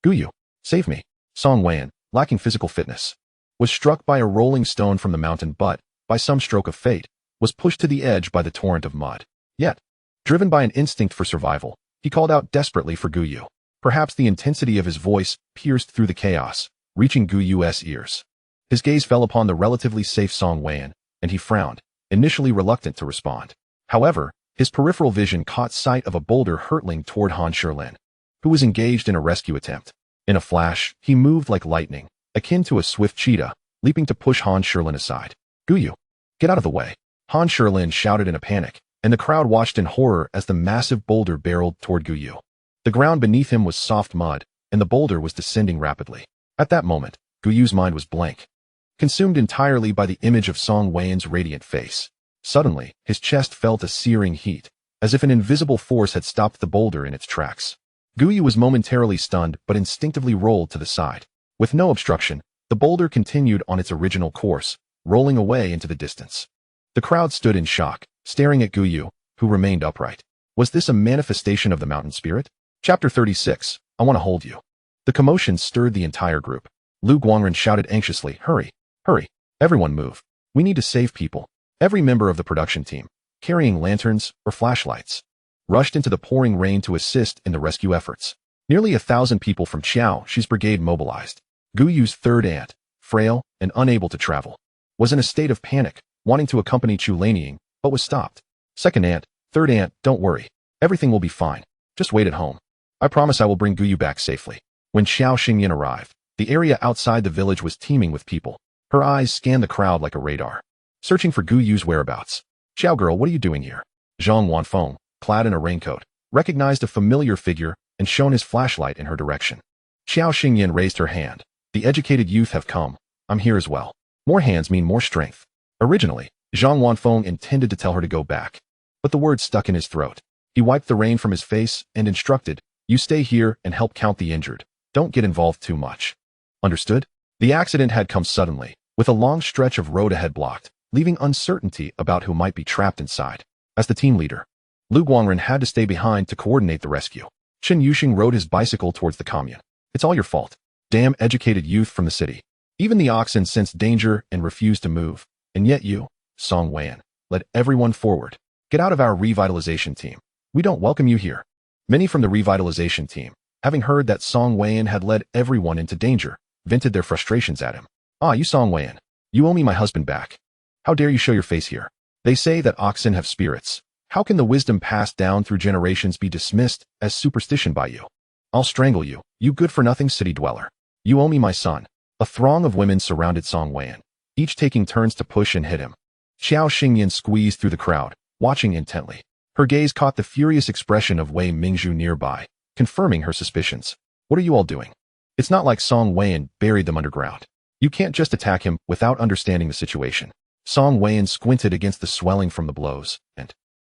Yu, save me! Song Wan, lacking physical fitness, was struck by a rolling stone from the mountain but, by some stroke of fate, was pushed to the edge by the torrent of mud. Yet, driven by an instinct for survival, he called out desperately for Gu Yu. Perhaps the intensity of his voice pierced through the chaos, reaching Gu Yu's ears. His gaze fell upon the relatively safe Song Wan, and he frowned, initially reluctant to respond. However, his peripheral vision caught sight of a boulder hurtling toward Han Shilin, who was engaged in a rescue attempt. In a flash, he moved like lightning, akin to a swift cheetah, leaping to push Han Shilin aside. Gu Yu, get out of the way! Han Shilin shouted in a panic, and the crowd watched in horror as the massive boulder barreled toward Gu Yu. The ground beneath him was soft mud, and the boulder was descending rapidly. At that moment, Gu Yu's mind was blank, consumed entirely by the image of Song Wan's radiant face. Suddenly, his chest felt a searing heat, as if an invisible force had stopped the boulder in its tracks. Gu Yu was momentarily stunned but instinctively rolled to the side. With no obstruction, the boulder continued on its original course, rolling away into the distance. The crowd stood in shock, staring at Gu Yu, who remained upright. Was this a manifestation of the mountain spirit? Chapter 36, I Want to Hold You. The commotion stirred the entire group. Lu Guangren shouted anxiously, Hurry! Hurry! Everyone move! We need to save people. Every member of the production team, carrying lanterns or flashlights, rushed into the pouring rain to assist in the rescue efforts. Nearly 1,000 people from Xiao Shi's brigade mobilized. Gu Yu's third aunt, frail and unable to travel, was in a state of panic, wanting to accompany Chu Lanying, but was stopped. Second aunt, third aunt, don't worry. Everything will be fine. Just wait at home. I promise I will bring Gu Yu back safely. When Xiao Xingyan arrived, the area outside the village was teeming with people. Her eyes scanned the crowd like a radar, searching for Gu Yu's whereabouts. Xiao girl, what are you doing here? Zhang Wanfeng, clad in a raincoat, recognized a familiar figure and shone his flashlight in her direction. Xiao Xingyan raised her hand. The educated youth have come. I'm here as well. More hands mean more strength. Originally, Zhang Wanfeng intended to tell her to go back, but the words stuck in his throat. He wiped the rain from his face and instructed, You stay here and help count the injured. Don't get involved too much. Understood? The accident had come suddenly, with a long stretch of road ahead blocked, leaving uncertainty about who might be trapped inside. As the team leader, Lu Guangren had to stay behind to coordinate the rescue. Chen Yuxing rode his bicycle towards the commune. It's all your fault. Damn educated youth from the city. Even the oxen sensed danger and refused to move. And yet you, Song Wan, led everyone forward. Get out of our revitalization team. We don't welcome you here. Many from the revitalization team, having heard that Song Wan had led everyone into danger, vented their frustrations at him. Ah, you Song Wan, you owe me my husband back. How dare you show your face here? They say that oxen have spirits. How can the wisdom passed down through generations be dismissed as superstition by you? I'll strangle you, you good-for-nothing city dweller. You owe me my son. A throng of women surrounded Song Wan, each taking turns to push and hit him. Xiao Xingyan squeezed through the crowd, watching intently. Her gaze caught the furious expression of Wei Mingzhu nearby, confirming her suspicions. What are you all doing? It's not like Song Wan buried them underground. You can't just attack him without understanding the situation. Song Wan squinted against the swelling from the blows, and,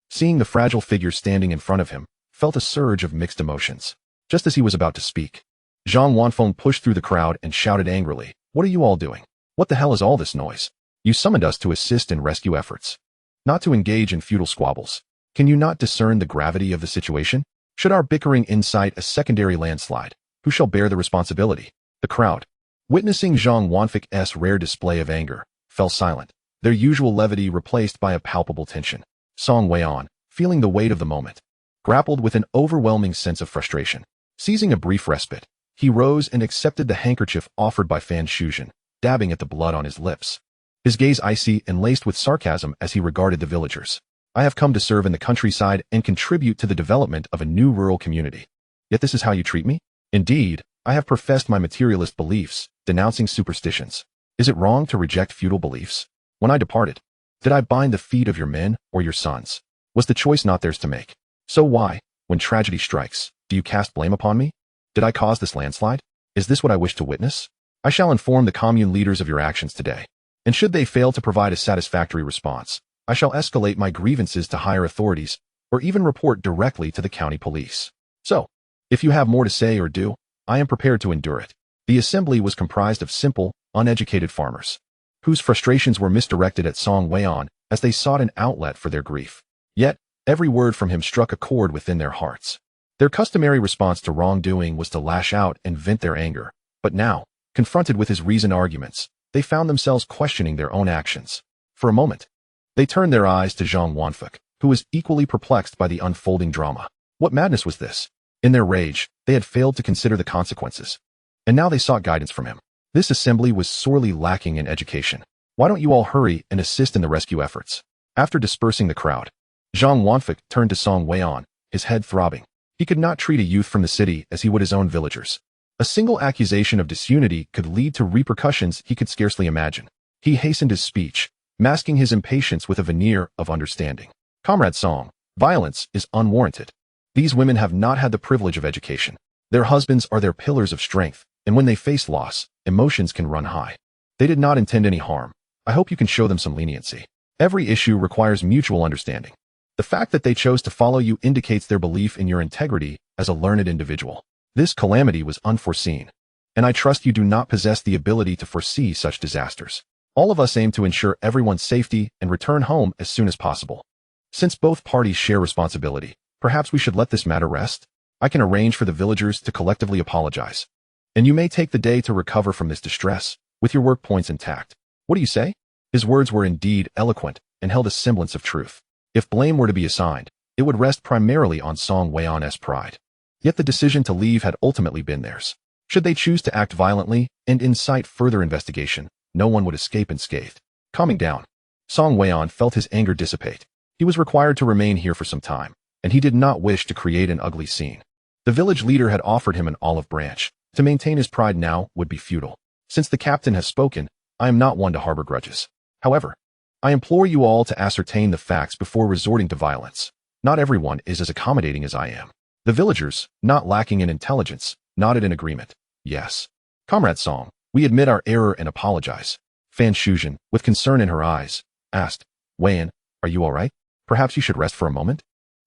seeing the fragile figure standing in front of him, felt a surge of mixed emotions. Just as he was about to speak, Zhang Wanfeng pushed through the crowd and shouted angrily, What are you all doing? What the hell is all this noise? You summoned us to assist in rescue efforts, not to engage in futile squabbles. Can you not discern the gravity of the situation? Should our bickering incite a secondary landslide, who shall bear the responsibility? The crowd, witnessing Zhang Wanfeng's rare display of anger, fell silent, their usual levity replaced by a palpable tension. Song Weian, feeling the weight of the moment, grappled with an overwhelming sense of frustration. Seizing a brief respite, He rose and accepted the handkerchief offered by Fan Shuzhen, dabbing at the blood on his lips. His gaze icy and laced with sarcasm as he regarded the villagers. I have come to serve in the countryside and contribute to the development of a new rural community. Yet this is how you treat me? Indeed, I have professed my materialist beliefs, denouncing superstitions. Is it wrong to reject feudal beliefs? When I departed, did I bind the feet of your men or your sons? Was the choice not theirs to make? So why, when tragedy strikes, do you cast blame upon me? Did I cause this landslide? Is this what I wish to witness? I shall inform the commune leaders of your actions today. And should they fail to provide a satisfactory response, I shall escalate my grievances to higher authorities, or even report directly to the county police. So, if you have more to say or do, I am prepared to endure it. The assembly was comprised of simple, uneducated farmers, whose frustrations were misdirected at Song Weian as they sought an outlet for their grief. Yet, every word from him struck a chord within their hearts. Their customary response to wrongdoing was to lash out and vent their anger, but now, confronted with his reasoned arguments, they found themselves questioning their own actions. For a moment, they turned their eyes to Zhang Wanfeng, who was equally perplexed by the unfolding drama. What madness was this? In their rage, they had failed to consider the consequences, and now they sought guidance from him. This assembly was sorely lacking in education. Why don't you all hurry and assist in the rescue efforts? After dispersing the crowd, Zhang Wanfeng turned to Song Weian, his head throbbing. He could not treat a youth from the city as he would his own villagers. A single accusation of disunity could lead to repercussions he could scarcely imagine. He hastened his speech, masking his impatience with a veneer of understanding. Comrade Song, violence is unwarranted. These women have not had the privilege of education. Their husbands are their pillars of strength, and when they face loss, emotions can run high. They did not intend any harm. I hope you can show them some leniency. Every issue requires mutual understanding. The fact that they chose to follow you indicates their belief in your integrity as a learned individual. This calamity was unforeseen, and I trust you do not possess the ability to foresee such disasters. All of us aim to ensure everyone's safety and return home as soon as possible. Since both parties share responsibility, perhaps we should let this matter rest. I can arrange for the villagers to collectively apologize, and you may take the day to recover from this distress, with your work points intact. What do you say? His words were indeed eloquent and held a semblance of truth. If blame were to be assigned, it would rest primarily on Song Weian's pride. Yet the decision to leave had ultimately been theirs. Should they choose to act violently and incite further investigation, no one would escape unscathed. Calming down, Song Weian felt his anger dissipate. He was required to remain here for some time, and he did not wish to create an ugly scene. The village leader had offered him an olive branch. To maintain his pride now would be futile. Since the captain has spoken, I am not one to harbor grudges. However, I implore you all to ascertain the facts before resorting to violence. Not everyone is as accommodating as I am. The villagers, not lacking in intelligence, nodded in agreement. Yes. Comrade Song, we admit our error and apologize. Fan Shuzhen, with concern in her eyes, asked, Weian, are you all right? Perhaps you should rest for a moment?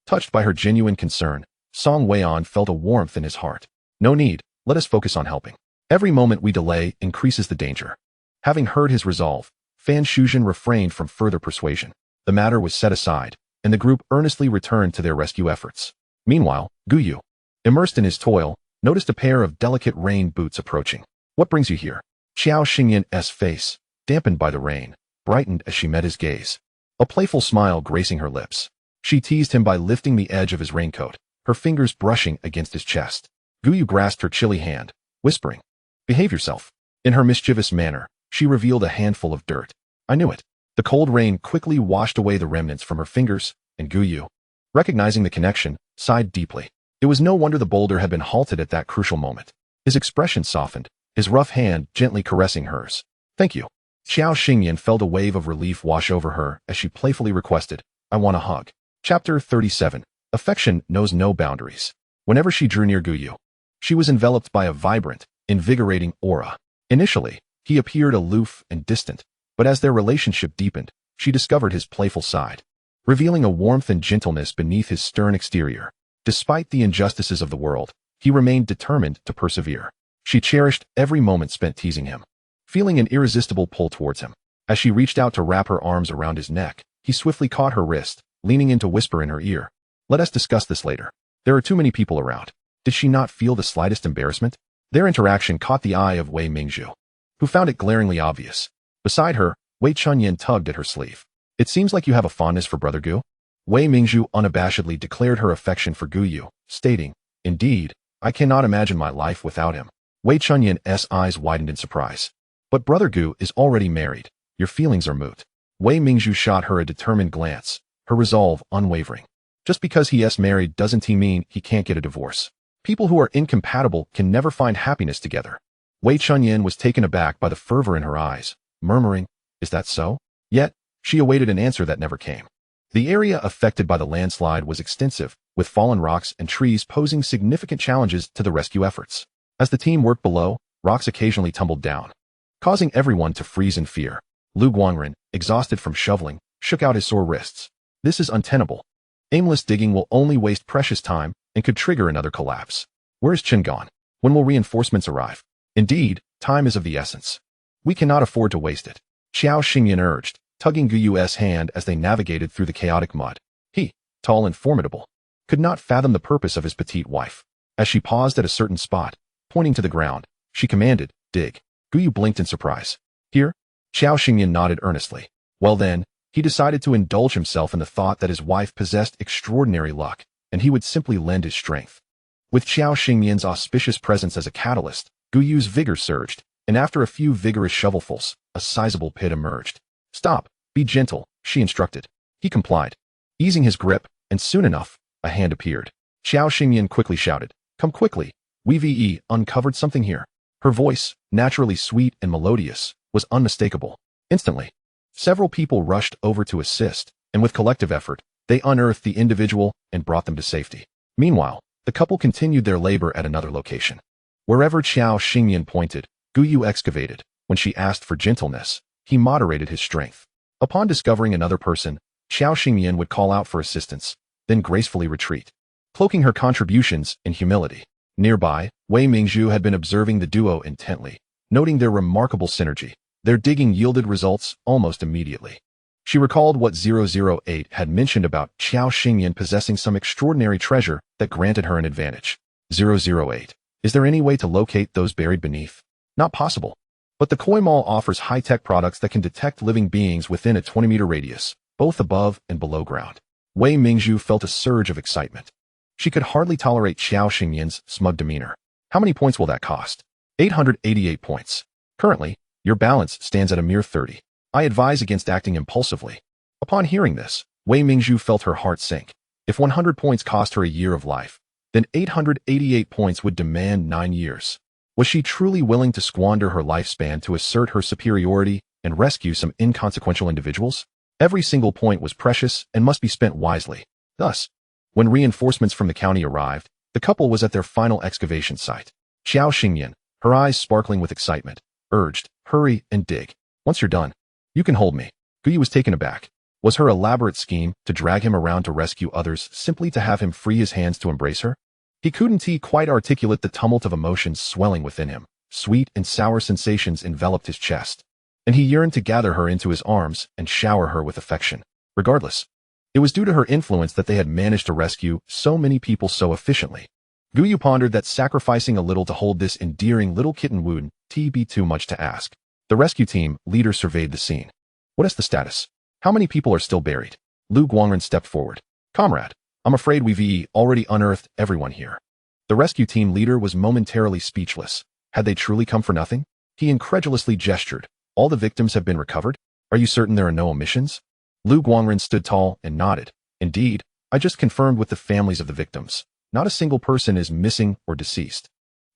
Touched by her genuine concern, Song Weian felt a warmth in his heart. No need, let us focus on helping. Every moment we delay increases the danger. Having heard his resolve, Fan Shuzhen refrained from further persuasion. The matter was set aside, and the group earnestly returned to their rescue efforts. Meanwhile, Guyu, immersed in his toil, noticed a pair of delicate rain boots approaching. What brings you here? Xiao Xingyan's face, dampened by the rain, brightened as she met his gaze. A playful smile gracing her lips. She teased him by lifting the edge of his raincoat, her fingers brushing against his chest. Guyu grasped her chilly hand, whispering, Behave yourself. In her mischievous manner, she revealed a handful of dirt. I knew it. The cold rain quickly washed away the remnants from her fingers, and Guyu, recognizing the connection, sighed deeply. It was no wonder the boulder had been halted at that crucial moment. His expression softened, his rough hand gently caressing hers. Thank you. Xiao Xingyan felt a wave of relief wash over her as she playfully requested, I want a hug. Chapter 37. Affection knows no boundaries. Whenever she drew near Guyu, she was enveloped by a vibrant, invigorating aura. Initially, he appeared aloof and distant, but as their relationship deepened, she discovered his playful side, revealing a warmth and gentleness beneath his stern exterior. Despite the injustices of the world, he remained determined to persevere. She cherished every moment spent teasing him, feeling an irresistible pull towards him. As she reached out to wrap her arms around his neck, he swiftly caught her wrist, leaning in to whisper in her ear, Let us discuss this later. There are too many people around. Did she not feel the slightest embarrassment? Their interaction caught the eye of Wei Mingzhu, who found it glaringly obvious. Beside her, Wei Chunyan tugged at her sleeve. It seems like you have a fondness for Brother Gu. Wei Mingzhu unabashedly declared her affection for Guyu, stating, Indeed, I cannot imagine my life without him. Wei Chunyan's eyes widened in surprise. But Brother Gu is already married. Your feelings are moot. Wei Mingzhu shot her a determined glance, her resolve unwavering. Just because he's married doesn't mean he can't get a divorce. People who are incompatible can never find happiness together. Wei Chunyan was taken aback by the fervor in her eyes, murmuring, "Is that so?" Yet, she awaited an answer that never came. The area affected by the landslide was extensive, with fallen rocks and trees posing significant challenges to the rescue efforts. As the team worked below, rocks occasionally tumbled down, causing everyone to freeze in fear. Lu Guangren, exhausted from shoveling, shook out his sore wrists. This is untenable. Aimless digging will only waste precious time and could trigger another collapse. Where is Chen gone? When will reinforcements arrive? Indeed, time is of the essence. We cannot afford to waste it. Xiao Xingyan urged, tugging Gu Yu's hand as they navigated through the chaotic mud. He, tall and formidable, could not fathom the purpose of his petite wife. As she paused at a certain spot, pointing to the ground, she commanded, "Dig." Gu Yu blinked in surprise. Here? Xiao Xingyan nodded earnestly. Well then, he decided to indulge himself in the thought that his wife possessed extraordinary luck, and he would simply lend his strength. With Xiao Xingyan's auspicious presence as a catalyst, Gu Yu's vigor surged, and after a few vigorous shovelfuls, a sizable pit emerged. Stop, be gentle, she instructed. He complied, easing his grip, and soon enough, a hand appeared. Xiao Xingyan quickly shouted, "Come quickly, we've uncovered something here." Her voice, naturally sweet and melodious, was unmistakable. Instantly, several people rushed over to assist, and with collective effort, they unearthed the individual and brought them to safety. Meanwhile, the couple continued their labor at another location. Wherever Xiao Xingyan pointed, Gu Yu excavated. When she asked for gentleness, he moderated his strength. Upon discovering another person, Xiao Xingyan would call out for assistance, then gracefully retreat, cloaking her contributions in humility. Nearby, Wei Mingzhu had been observing the duo intently, noting their remarkable synergy. Their digging yielded results almost immediately. She recalled what 008 had mentioned about Xiao Xingyan possessing some extraordinary treasure that granted her an advantage. 008. Is there any way to locate those buried beneath? Not possible. But the Koi Mall offers high-tech products that can detect living beings within a 20-meter radius, both above and below ground. Wei Mingzhu felt a surge of excitement. She could hardly tolerate Xiao Xingyan's smug demeanor. How many points will that cost? 888 points. Currently, your balance stands at a mere 30. I advise against acting impulsively. Upon hearing this, Wei Mingzhu felt her heart sink. If 100 points cost her a year of life, then 888 points would demand 9 years. Was she truly willing to squander her lifespan to assert her superiority and rescue some inconsequential individuals? Every single point was precious and must be spent wisely. Thus, when reinforcements from the county arrived, the couple was at their final excavation site. Xiao Xingyan, her eyes sparkling with excitement, urged, "Hurry and dig. Once you're done, you can hold me." Gu Yu was taken aback. Was her elaborate scheme to drag him around to rescue others simply to have him free his hands to embrace her? He couldn't quite articulate the tumult of emotions swelling within him. Sweet and sour sensations enveloped his chest, and he yearned to gather her into his arms and shower her with affection. Regardless, it was due to her influence that they had managed to rescue so many people so efficiently. Gu Yu pondered that sacrificing a little to hold this endearing little kitten wouldn't be too much to ask. The rescue team leader surveyed the scene. What is the status? How many people are still buried? Lu Guangren stepped forward. Comrade, I'm afraid we've already unearthed everyone here. The rescue team leader was momentarily speechless. Had they truly come for nothing? He incredulously gestured. All the victims have been recovered? Are you certain there are no omissions? Lu Guangren stood tall and nodded. Indeed, I just confirmed with the families of the victims. Not a single person is missing or deceased.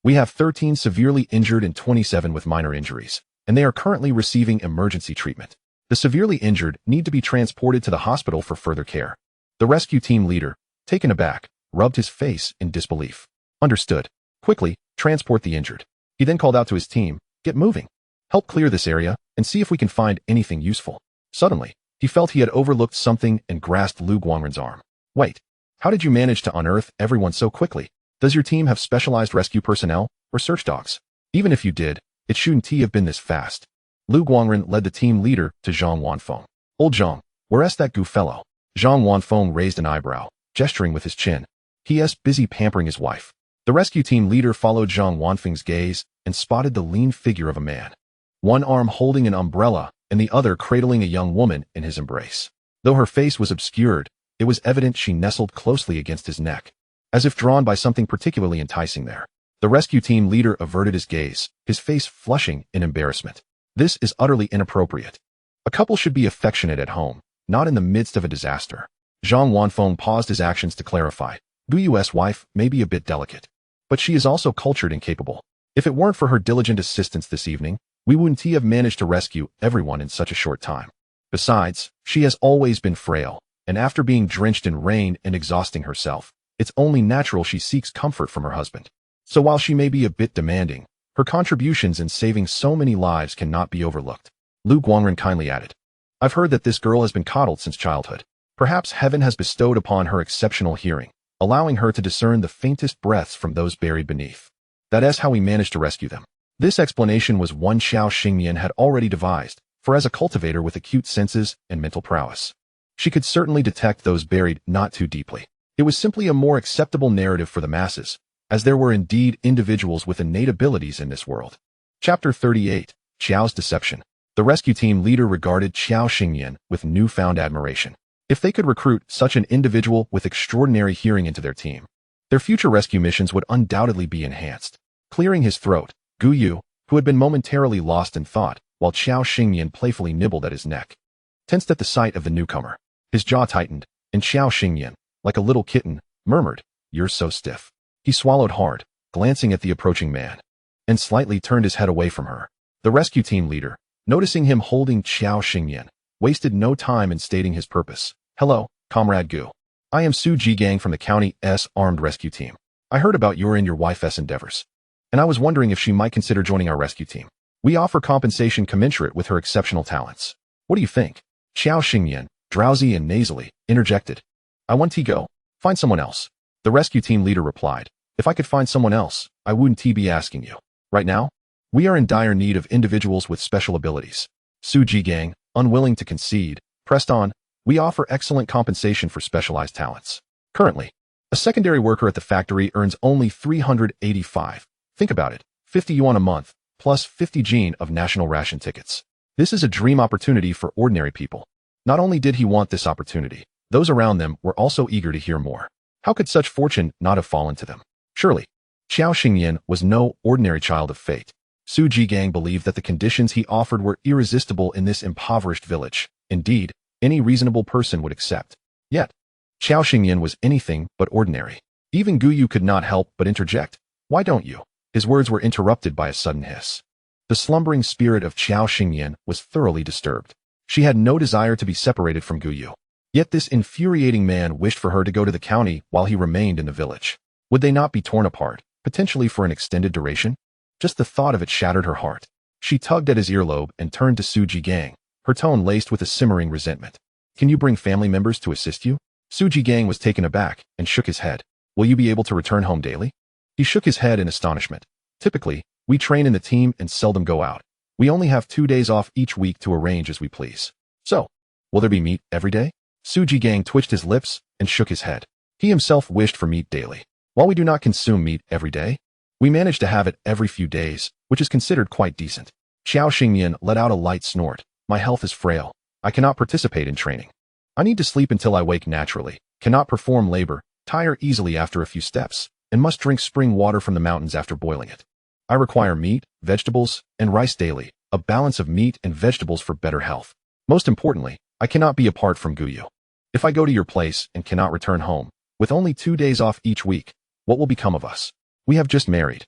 We have 13 severely injured and 27 with minor injuries, and they are currently receiving emergency treatment. The severely injured need to be transported to the hospital for further care. The rescue team leader, taken aback, rubbed his face in disbelief. Understood. Quickly, transport the injured. He then called out to his team, get moving. Help clear this area and see if we can find anything useful. Suddenly, he felt he had overlooked something and grasped Lu Guangren's arm. Wait, how did you manage to unearth everyone so quickly? Does your team have specialized rescue personnel or search dogs? Even if you did, it shouldn't have been this fast. Lu Guangren led the team leader to Zhang Wanfeng. Old Zhang, where's that Gu fellow? Zhang Wanfeng raised an eyebrow, gesturing with his chin. He busy pampering his wife. The rescue team leader followed Zhang Wanfeng's gaze and spotted the lean figure of a man. One arm holding an umbrella and the other cradling a young woman in his embrace. Though her face was obscured, it was evident she nestled closely against his neck, as if drawn by something particularly enticing there. The rescue team leader averted his gaze, his face flushing in embarrassment. This is utterly inappropriate. A couple should be affectionate at home, not in the midst of a disaster. Zhang Wanfeng paused his actions to clarify. Guyu's wife may be a bit delicate, but she is also cultured and capable. If it weren't for her diligent assistance this evening, we wouldn't have managed to rescue everyone in such a short time. Besides, she has always been frail, and after being drenched in rain and exhausting herself, it's only natural she seeks comfort from her husband. So while she may be a bit demanding, her contributions in saving so many lives cannot be overlooked. Lu Guangren kindly added, I've heard that this girl has been coddled since childhood. Perhaps heaven has bestowed upon her exceptional hearing, allowing her to discern the faintest breaths from those buried beneath. That is how we managed to rescue them. This explanation was one Xiao Xingyan had already devised, for as a cultivator with acute senses and mental prowess, she could certainly detect those buried not too deeply. It was simply a more acceptable narrative for the masses, as there were indeed individuals with innate abilities in this world. Chapter 38, Xiao's Deception. The rescue team leader regarded Xiao Xingyan with newfound admiration. If they could recruit such an individual with extraordinary hearing into their team, their future rescue missions would undoubtedly be enhanced. Clearing his throat, Gu Yu, who had been momentarily lost in thought, while Xiao Xingyan playfully nibbled at his neck, tensed at the sight of the newcomer. His jaw tightened, and Xiao Xingyan, like a little kitten, murmured, You're so stiff. He swallowed hard, glancing at the approaching man, and slightly turned his head away from her. The rescue team leader, noticing him holding Xiao Xingyan, wasted no time in stating his purpose. Hello, Comrade Gu. I am Su Jigang from the County's Armed Rescue Team. I heard about your and your wife's endeavors, and I was wondering if she might consider joining our rescue team. We offer compensation commensurate with her exceptional talents. What do you think? Xiao Xingyan, drowsy and nasally, interjected. I want to go. Find someone else. The rescue team leader replied. If I could find someone else, I wouldn't be asking you. Right now, we are in dire need of individuals with special abilities. Su Jigang, unwilling to concede, pressed on. We offer excellent compensation for specialized talents. Currently, a secondary worker at the factory earns only 385. Think about it, 50 yuan a month, plus 50 jin of national ration tickets. This is a dream opportunity for ordinary people. Not only did he want this opportunity, those around them were also eager to hear more. How could such fortune not have fallen to them? Surely, Xiao Xingyan was no ordinary child of fate. Su Jigang believed that the conditions he offered were irresistible in this impoverished village. Indeed, any reasonable person would accept. Yet, Xiao Xingyan was anything but ordinary. Even Gu Yu could not help but interject. Why don't you? His words were interrupted by a sudden hiss. The slumbering spirit of Xiao Xingyan was thoroughly disturbed. She had no desire to be separated from Gu Yu. Yet this infuriating man wished for her to go to the county while he remained in the village. Would they not be torn apart, potentially for an extended duration? Just the thought of it shattered her heart. She tugged at his earlobe and turned to Su Jigang, her tone laced with a simmering resentment. Can you bring family members to assist you? Su Jigang was taken aback and shook his head. Will you be able to return home daily? He shook his head in astonishment. Typically, we train in the team and seldom go out. We only have 2 days off each week to arrange as we please. So, will there be meat every day? Su Jigang twitched his lips and shook his head. He himself wished for meat daily. While we do not consume meat every day, we manage to have it every few days, which is considered quite decent. Xiao Xingyan let out a light snort. My health is frail. I cannot participate in training. I need to sleep until I wake naturally, cannot perform labor, tire easily after a few steps, and must drink spring water from the mountains after boiling it. I require meat, vegetables, and rice daily, a balance of meat and vegetables for better health. Most importantly, I cannot be apart from Gu Yu. If I go to your place and cannot return home, with only 2 days off each week, what will become of us? We have just married.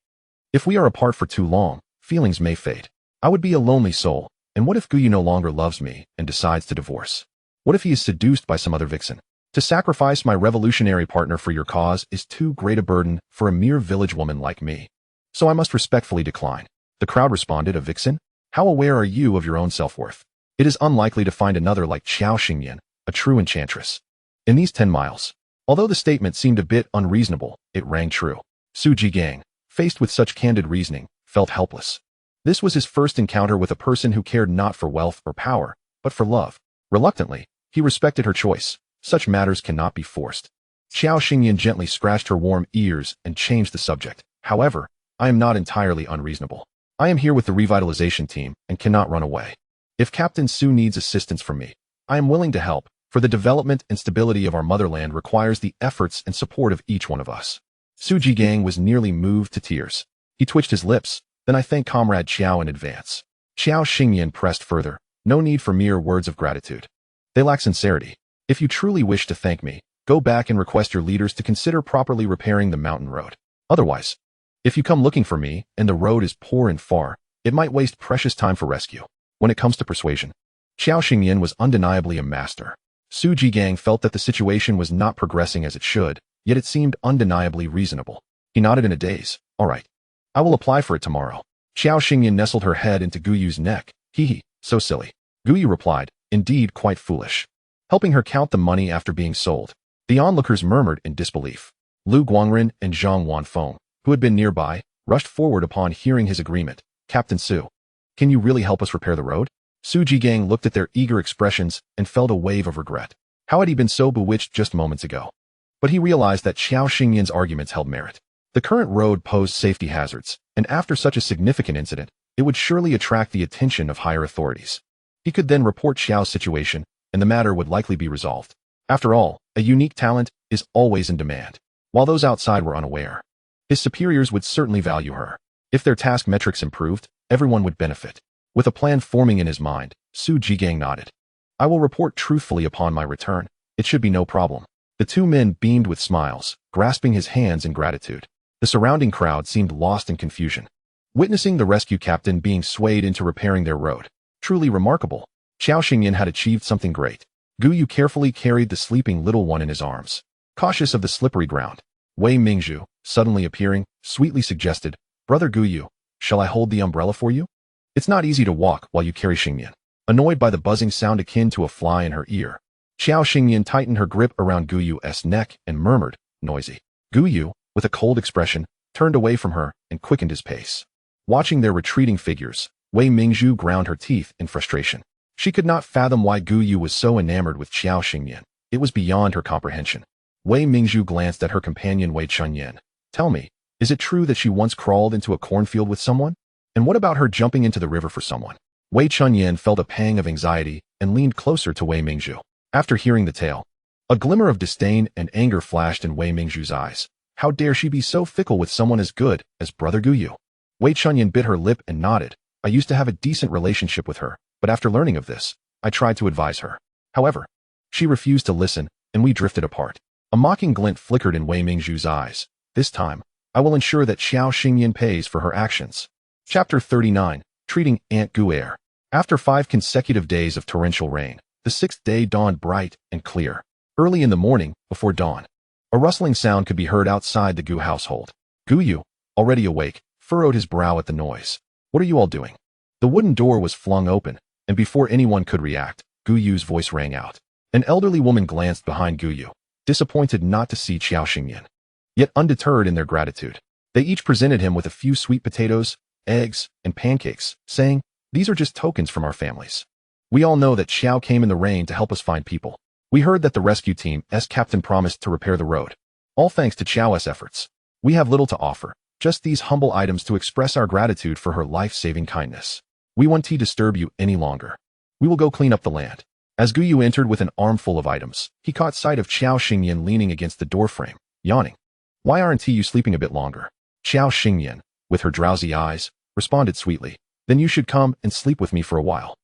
If we are apart for too long, feelings may fade. I would be a lonely soul, and what if Gu Yu no longer loves me and decides to divorce? What if he is seduced by some other vixen? To sacrifice my revolutionary partner for your cause is too great a burden for a mere village woman like me. So I must respectfully decline. The crowd responded, a vixen? How aware are you of your own self-worth? It is unlikely to find another like Xiao Xingyan, a true enchantress. In these 10 miles, although the statement seemed a bit unreasonable, it rang true. Su Jigang, faced with such candid reasoning, felt helpless. This was his first encounter with a person who cared not for wealth or power, but for love. Reluctantly, he respected her choice. Such matters cannot be forced. Xiao Xingyan gently scratched her warm ears and changed the subject. However, I am not entirely unreasonable. I am here with the revitalization team and cannot run away. If Captain Su needs assistance from me, I am willing to help, for the development and stability of our motherland requires the efforts and support of each one of us. Su Jigang was nearly moved to tears. He twitched his lips. Then I thank Comrade Qiao in advance. Qiao Xingyan pressed further. No need for mere words of gratitude. They lack sincerity. If you truly wish to thank me, go back and request your leaders to consider properly repairing the mountain road. Otherwise, if you come looking for me and the road is poor and far, it might waste precious time for rescue. When it comes to persuasion, Qiao Xingyan was undeniably a master. Su Jigang felt that the situation was not progressing as it should, yet it seemed undeniably reasonable. He nodded in a daze. All right. I will apply for it tomorrow. Qiao Xingyan nestled her head into Guyu's neck. Hee, so silly. Guyu replied, indeed quite foolish. Helping her count the money after being sold. The onlookers murmured in disbelief. Lu Guangren and Zhang Wanfeng, who had been nearby, rushed forward upon hearing his agreement. Captain Su, can you really help us repair the road? Su Jigang looked at their eager expressions and felt a wave of regret. How had he been so bewitched just moments ago? But he realized that Qiao Xingyan's arguments held merit. The current road posed safety hazards, and after such a significant incident, it would surely attract the attention of higher authorities. He could then report Qiao's situation, and the matter would likely be resolved. After all, a unique talent is always in demand. While those outside were unaware, his superiors would certainly value her. If their task metrics improved, everyone would benefit. With a plan forming in his mind, Su Jigang nodded. I will report truthfully upon my return. It should be no problem. The two men beamed with smiles, grasping his hands in gratitude. The surrounding crowd seemed lost in confusion, witnessing the rescue captain being swayed into repairing their road. Truly remarkable. Qiao Xingyan had achieved something great. Guyu carefully carried the sleeping little one in his arms, cautious of the slippery ground. Wei Mingzhu, suddenly appearing, sweetly suggested, Brother Guyu, shall I hold the umbrella for you? It's not easy to walk while you carry Xingyan. Annoyed by the buzzing sound akin to a fly in her ear, Qiao Xingyan tightened her grip around Guyu's neck and murmured, noisy. Guyu, with a cold expression, turned away from her and quickened his pace. Watching their retreating figures, Wei Mingzhu ground her teeth in frustration. She could not fathom why Guyu was so enamored with Qiao Xingyan. It was beyond her comprehension. Wei Mingzhu glanced at her companion Wei Chunyan. Tell me, is it true that she once crawled into a cornfield with someone? And what about her jumping into the river for someone? Wei Chunyan felt a pang of anxiety and leaned closer to Wei Mingzhu. After hearing the tale, a glimmer of disdain and anger flashed in Wei Mingzhu's eyes. How dare she be so fickle with someone as good as Brother Guyu? Wei Chunyan bit her lip and nodded. I used to have a decent relationship with her, but after learning of this, I tried to advise her. However, she refused to listen, and we drifted apart. A mocking glint flickered in Wei Mingzhu's eyes. This time, I will ensure that Qiao Xingyan pays for her actions. Chapter 39, Treating Aunt Guer. After 5 consecutive days of torrential rain, the 6th day dawned bright and clear. Early in the morning, before dawn, a rustling sound could be heard outside the Gu household. Guyu, already awake, furrowed his brow at the noise. What are you all doing? The wooden door was flung open, and before anyone could react, Guyu's voice rang out. An elderly woman glanced behind Guyu, disappointed not to see Qiao Xingyan. Yet undeterred in their gratitude, they each presented him with a few sweet potatoes, eggs, and pancakes, saying, these are just tokens from our families. We all know that Qiao came in the rain to help us find people. We heard that the rescue team's captain promised to repair the road. All thanks to Qiao's efforts. We have little to offer, just these humble items to express our gratitude for her life-saving kindness. We won't disturb you any longer. We will go clean up the land. As Guyu entered with an armful of items, he caught sight of Qiao Xingyan leaning against the doorframe, yawning. Why aren't you sleeping a bit longer? Qiao Xingyan, with her drowsy eyes, responded sweetly. Then you should come and sleep with me for a while.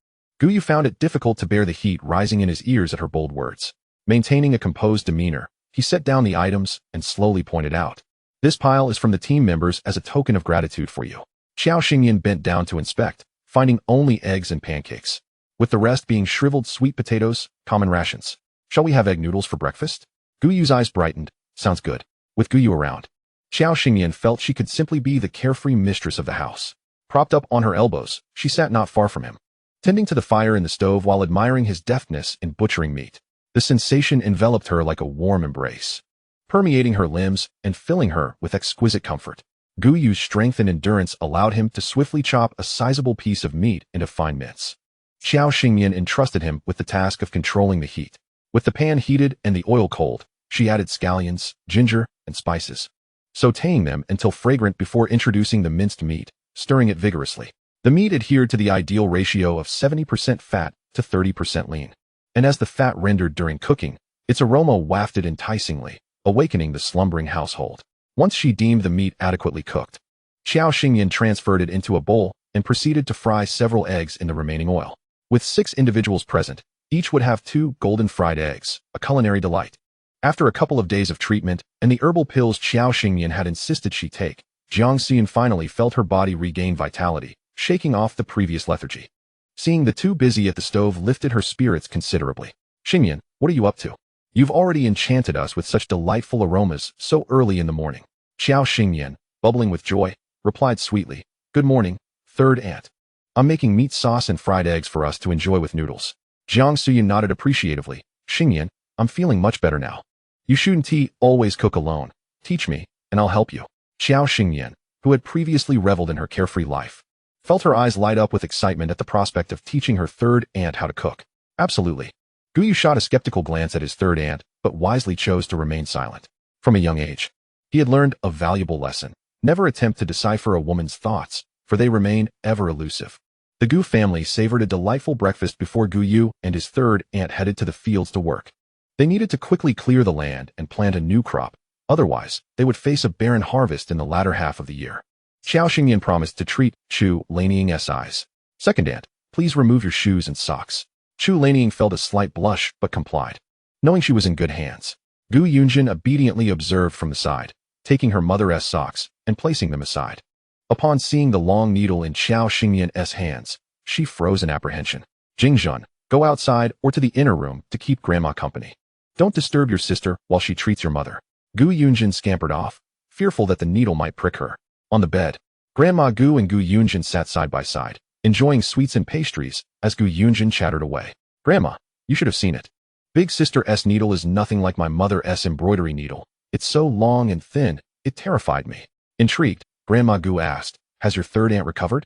Guyu found it difficult to bear the heat rising in his ears at her bold words. Maintaining a composed demeanor, he set down the items and slowly pointed out. This pile is from the team members as a token of gratitude for you. Qiao Xingyan bent down to inspect, finding only eggs and pancakes, with the rest being shriveled sweet potatoes, common rations. Shall we have egg noodles for breakfast? Guyu's eyes brightened. Sounds good. With Guyu around, Qiao Xingyan felt she could simply be the carefree mistress of the house. Propped up on her elbows, she sat not far from him, tending to the fire in the stove while admiring his deftness in butchering meat. The sensation enveloped her like a warm embrace, permeating her limbs and filling her with exquisite comfort. Guyu's strength and endurance allowed him to swiftly chop a sizable piece of meat into fine mince. Qiao Xingyan entrusted him with the task of controlling the heat. With the pan heated and the oil cold, she added scallions, ginger, and spices, sautéing them until fragrant before introducing the minced meat, stirring it vigorously. The meat adhered to the ideal ratio of 70% fat to 30% lean, and as the fat rendered during cooking, its aroma wafted enticingly, awakening the slumbering household. once she deemed the meat adequately cooked. Xiao Xingyan transferred it into a bowl and proceeded to fry several eggs in the remaining oil. With 6 individuals present, each would have 2 golden fried eggs, a culinary delight. After a couple of days of treatment and the herbal pills Xiao Xingyan had insisted she take, Jiang Xian finally felt her body regain vitality, shaking off the previous lethargy. Seeing the two busy at the stove lifted her spirits considerably. Xingyan, what are you up to? You've already enchanted us with such delightful aromas so early in the morning. Xiao Xingyan, bubbling with joy, replied sweetly, Good morning, third aunt. I'm making meat sauce and fried eggs for us to enjoy with noodles. Jiang Xian nodded appreciatively. Xingyan, I'm feeling much better now. You shouldn't always cook alone. Teach me, and I'll help you. Xiao Xingyan, who had previously reveled in her carefree life, felt her eyes light up with excitement at the prospect of teaching her third aunt how to cook. Absolutely. Gu Yu shot a skeptical glance at his third aunt, but wisely chose to remain silent. From a young age, he had learned a valuable lesson. Never attempt to decipher a woman's thoughts, for they remain ever elusive. The Gu family savored a delightful breakfast before Gu Yu and his third aunt headed to the fields to work. They needed to quickly clear the land and plant a new crop, otherwise they would face a barren harvest in the latter half of the year. Xiao Xingyan promised to treat Chu Laniying's eyes. Second aunt, please remove your shoes and socks. Chu Lanying felt a slight blush but complied. Knowing she was in good hands, Gu Yunjin obediently observed from the side, taking her mother's socks and placing them aside. Upon seeing the long needle in Xiao Xingyan's hands, she froze in apprehension. Jingzhun, go outside or to the inner room to keep grandma company. Don't disturb your sister while she treats your mother. Gu Yunjin scampered off, fearful that the needle might prick her. On the bed, Grandma Gu and Gu Yunjin sat side by side, enjoying sweets and pastries as Gu Yunjin chattered away. Grandma, you should have seen it. Big sister's needle is nothing like my mother's embroidery needle. It's so long and thin, it terrified me. Intrigued, Grandma Gu asked, Has your third aunt recovered?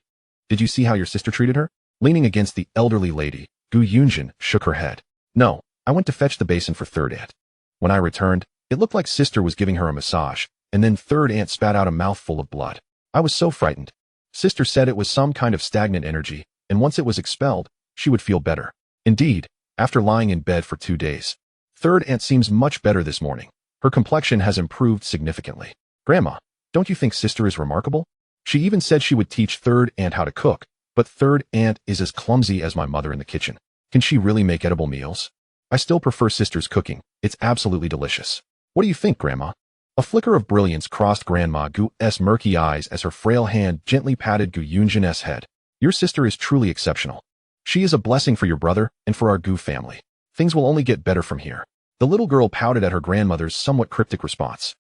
Did you see how your sister treated her? Leaning against the elderly lady, Gu Yunjin shook her head. No, I went to fetch the basin for third aunt. When I returned, it looked like sister was giving her a massage, and then third aunt spat out a mouthful of blood. I was so frightened. Sister said it was some kind of stagnant energy, and once it was expelled, she would feel better. Indeed, after lying in bed for 2 days, third aunt seems much better this morning. Her complexion has improved significantly. Grandma, don't you think sister is remarkable? She even said she would teach third aunt how to cook, but third aunt is as clumsy as my mother in the kitchen. Can she really make edible meals? I still prefer sister's cooking. It's absolutely delicious. What do you think, Grandma? A flicker of brilliance crossed Grandma Gu's murky eyes as her frail hand gently patted Gu Yunjin's head. Your sister is truly exceptional. She is a blessing for your brother and for our Gu family. Things will only get better from here. The little girl pouted at her grandmother's somewhat cryptic response.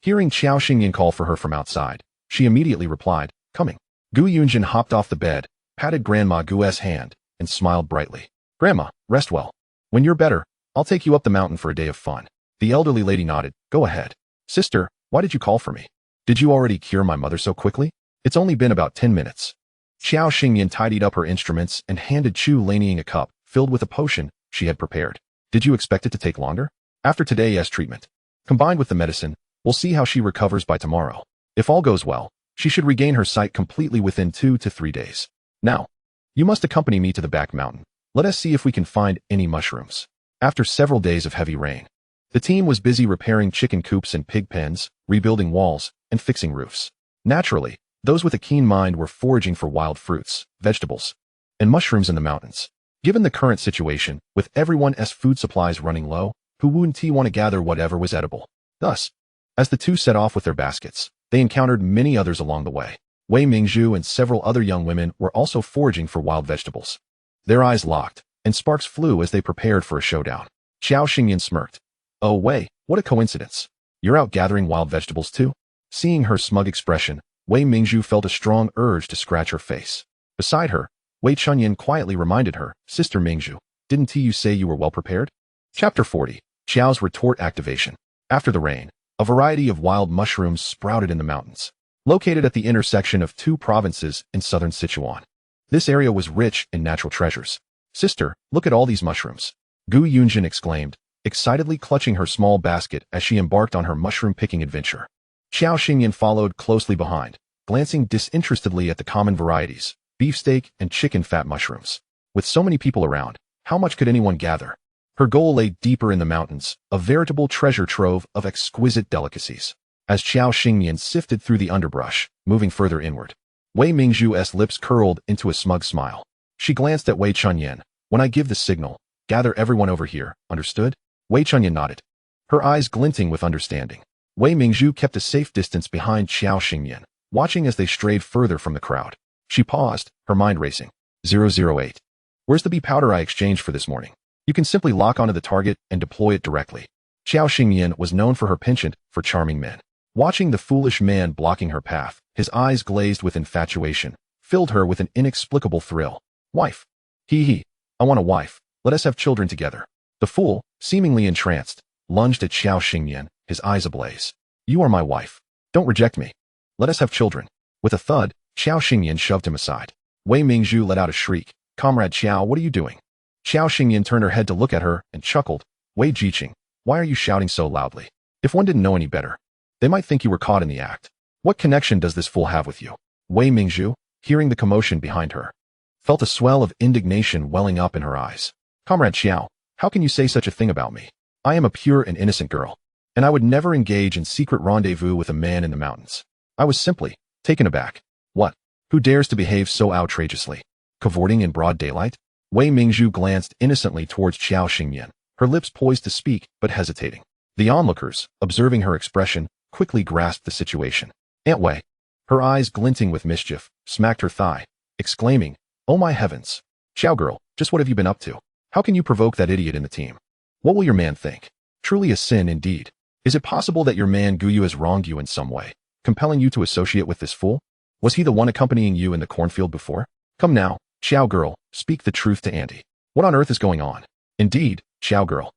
Hearing Xiao Xingyan call for her from outside, she immediately replied, Coming. Gu Yunjin hopped off the bed, patted Grandma Gu's hand, and smiled brightly. Grandma, rest well. When you're better, I'll take you up the mountain for a day of fun. The elderly lady nodded. Go ahead. Sister, why did you call for me? Did you already cure my mother so quickly? It's only been about 10 minutes. Xiao Xingyan tidied up her instruments and handed Chu Lanying a cup filled with a potion she had prepared. Did you expect it to take longer? After today's treatment, combined with the medicine, we'll see how she recovers by tomorrow. If all goes well, she should regain her sight completely within 2 to 3 days. Now, you must accompany me to the back mountain. Let us see if we can find any mushrooms. After several days of heavy rain, the team was busy repairing chicken coops and pig pens, rebuilding walls, and fixing roofs. Naturally, those with a keen mind were foraging for wild fruits, vegetables, and mushrooms in the mountains. Given the current situation, with everyone's food supplies running low, who wouldn't want to gather whatever was edible? Thus, as the two set off with their baskets, they encountered many others along the way. Wei Mingzhu and several other young women were also foraging for wild vegetables. Their eyes locked, and sparks flew as they prepared for a showdown. Xiao Xingyan smirked. Oh Wei, what a coincidence. You're out gathering wild vegetables too? Seeing her smug expression, Wei Mingzhu felt a strong urge to scratch her face. Beside her, Wei Chunyan quietly reminded her, Sister Mingzhu, didn't you say you were well prepared? Chapter 40. Xiao's retort activation. After the rain, a variety of wild mushrooms sprouted in the mountains, located at the intersection of 2 provinces in southern Sichuan. This area was rich in natural treasures. Sister, look at all these mushrooms. Gu Yunjin exclaimed, excitedly clutching her small basket as she embarked on her mushroom-picking adventure. Xiao Xingyan followed closely behind, glancing disinterestedly at the common varieties, beefsteak and chicken fat mushrooms. With so many people around, how much could anyone gather? Her goal lay deeper in the mountains, a veritable treasure trove of exquisite delicacies. as Qiao Xingyan sifted through the underbrush, moving further inward. Wei Mingzhu's lips curled into a smug smile. She glanced at Wei Chunyan. When I give the signal, gather everyone over here, understood? Wei Chunyan nodded, her eyes glinting with understanding. Wei Mingzhu kept a safe distance behind Qiao Xingyan, watching as they strayed further from the crowd. She paused, her mind racing. 008. Where's the bee powder I exchanged for this morning? You can simply lock onto the target and deploy it directly. Qiao Xingyan was known for her penchant for charming men. Watching the foolish man blocking her path, his eyes glazed with infatuation, filled her with an inexplicable thrill. Wife. He. I want a wife. Let us have children together. The fool, seemingly entranced, lunged at Qiao Xingyan, his eyes ablaze. You are my wife. Don't reject me. Let us have children. With a thud, Qiao Xingyan shoved him aside. Wei Mingzhu let out a shriek. Comrade Qiao, what are you doing? Qiao Xingyan turned her head to look at her and chuckled. Wei Jiqing, why are you shouting so loudly? If one didn't know any better, they might think you were caught in the act. What connection does this fool have with you? Wei Mingzhu, hearing the commotion behind her, felt a swell of indignation welling up in her eyes. Comrade Qiao, how can you say such a thing about me? I am a pure and innocent girl, and I would never engage in secret rendezvous with a man in the mountains. I was simply taken aback. What? Who dares to behave so outrageously? Cavorting in broad daylight? Wei Mingzhu glanced innocently towards Qiao Xingyan, her lips poised to speak but hesitating. The onlookers, observing her expression, quickly grasped the situation. Aunt Wei, her eyes glinting with mischief, smacked her thigh, exclaiming, Oh my heavens! Qiao girl, just what have you been up to? How can you provoke that idiot in the team? What will your man think? Truly a sin indeed. Is it possible that your man Guyu has wronged you in some way, compelling you to associate with this fool? Was he the one accompanying you in the cornfield before? Come now, Qiao girl, speak the truth to Auntie. What on earth is going on? Indeed, Qiao girl.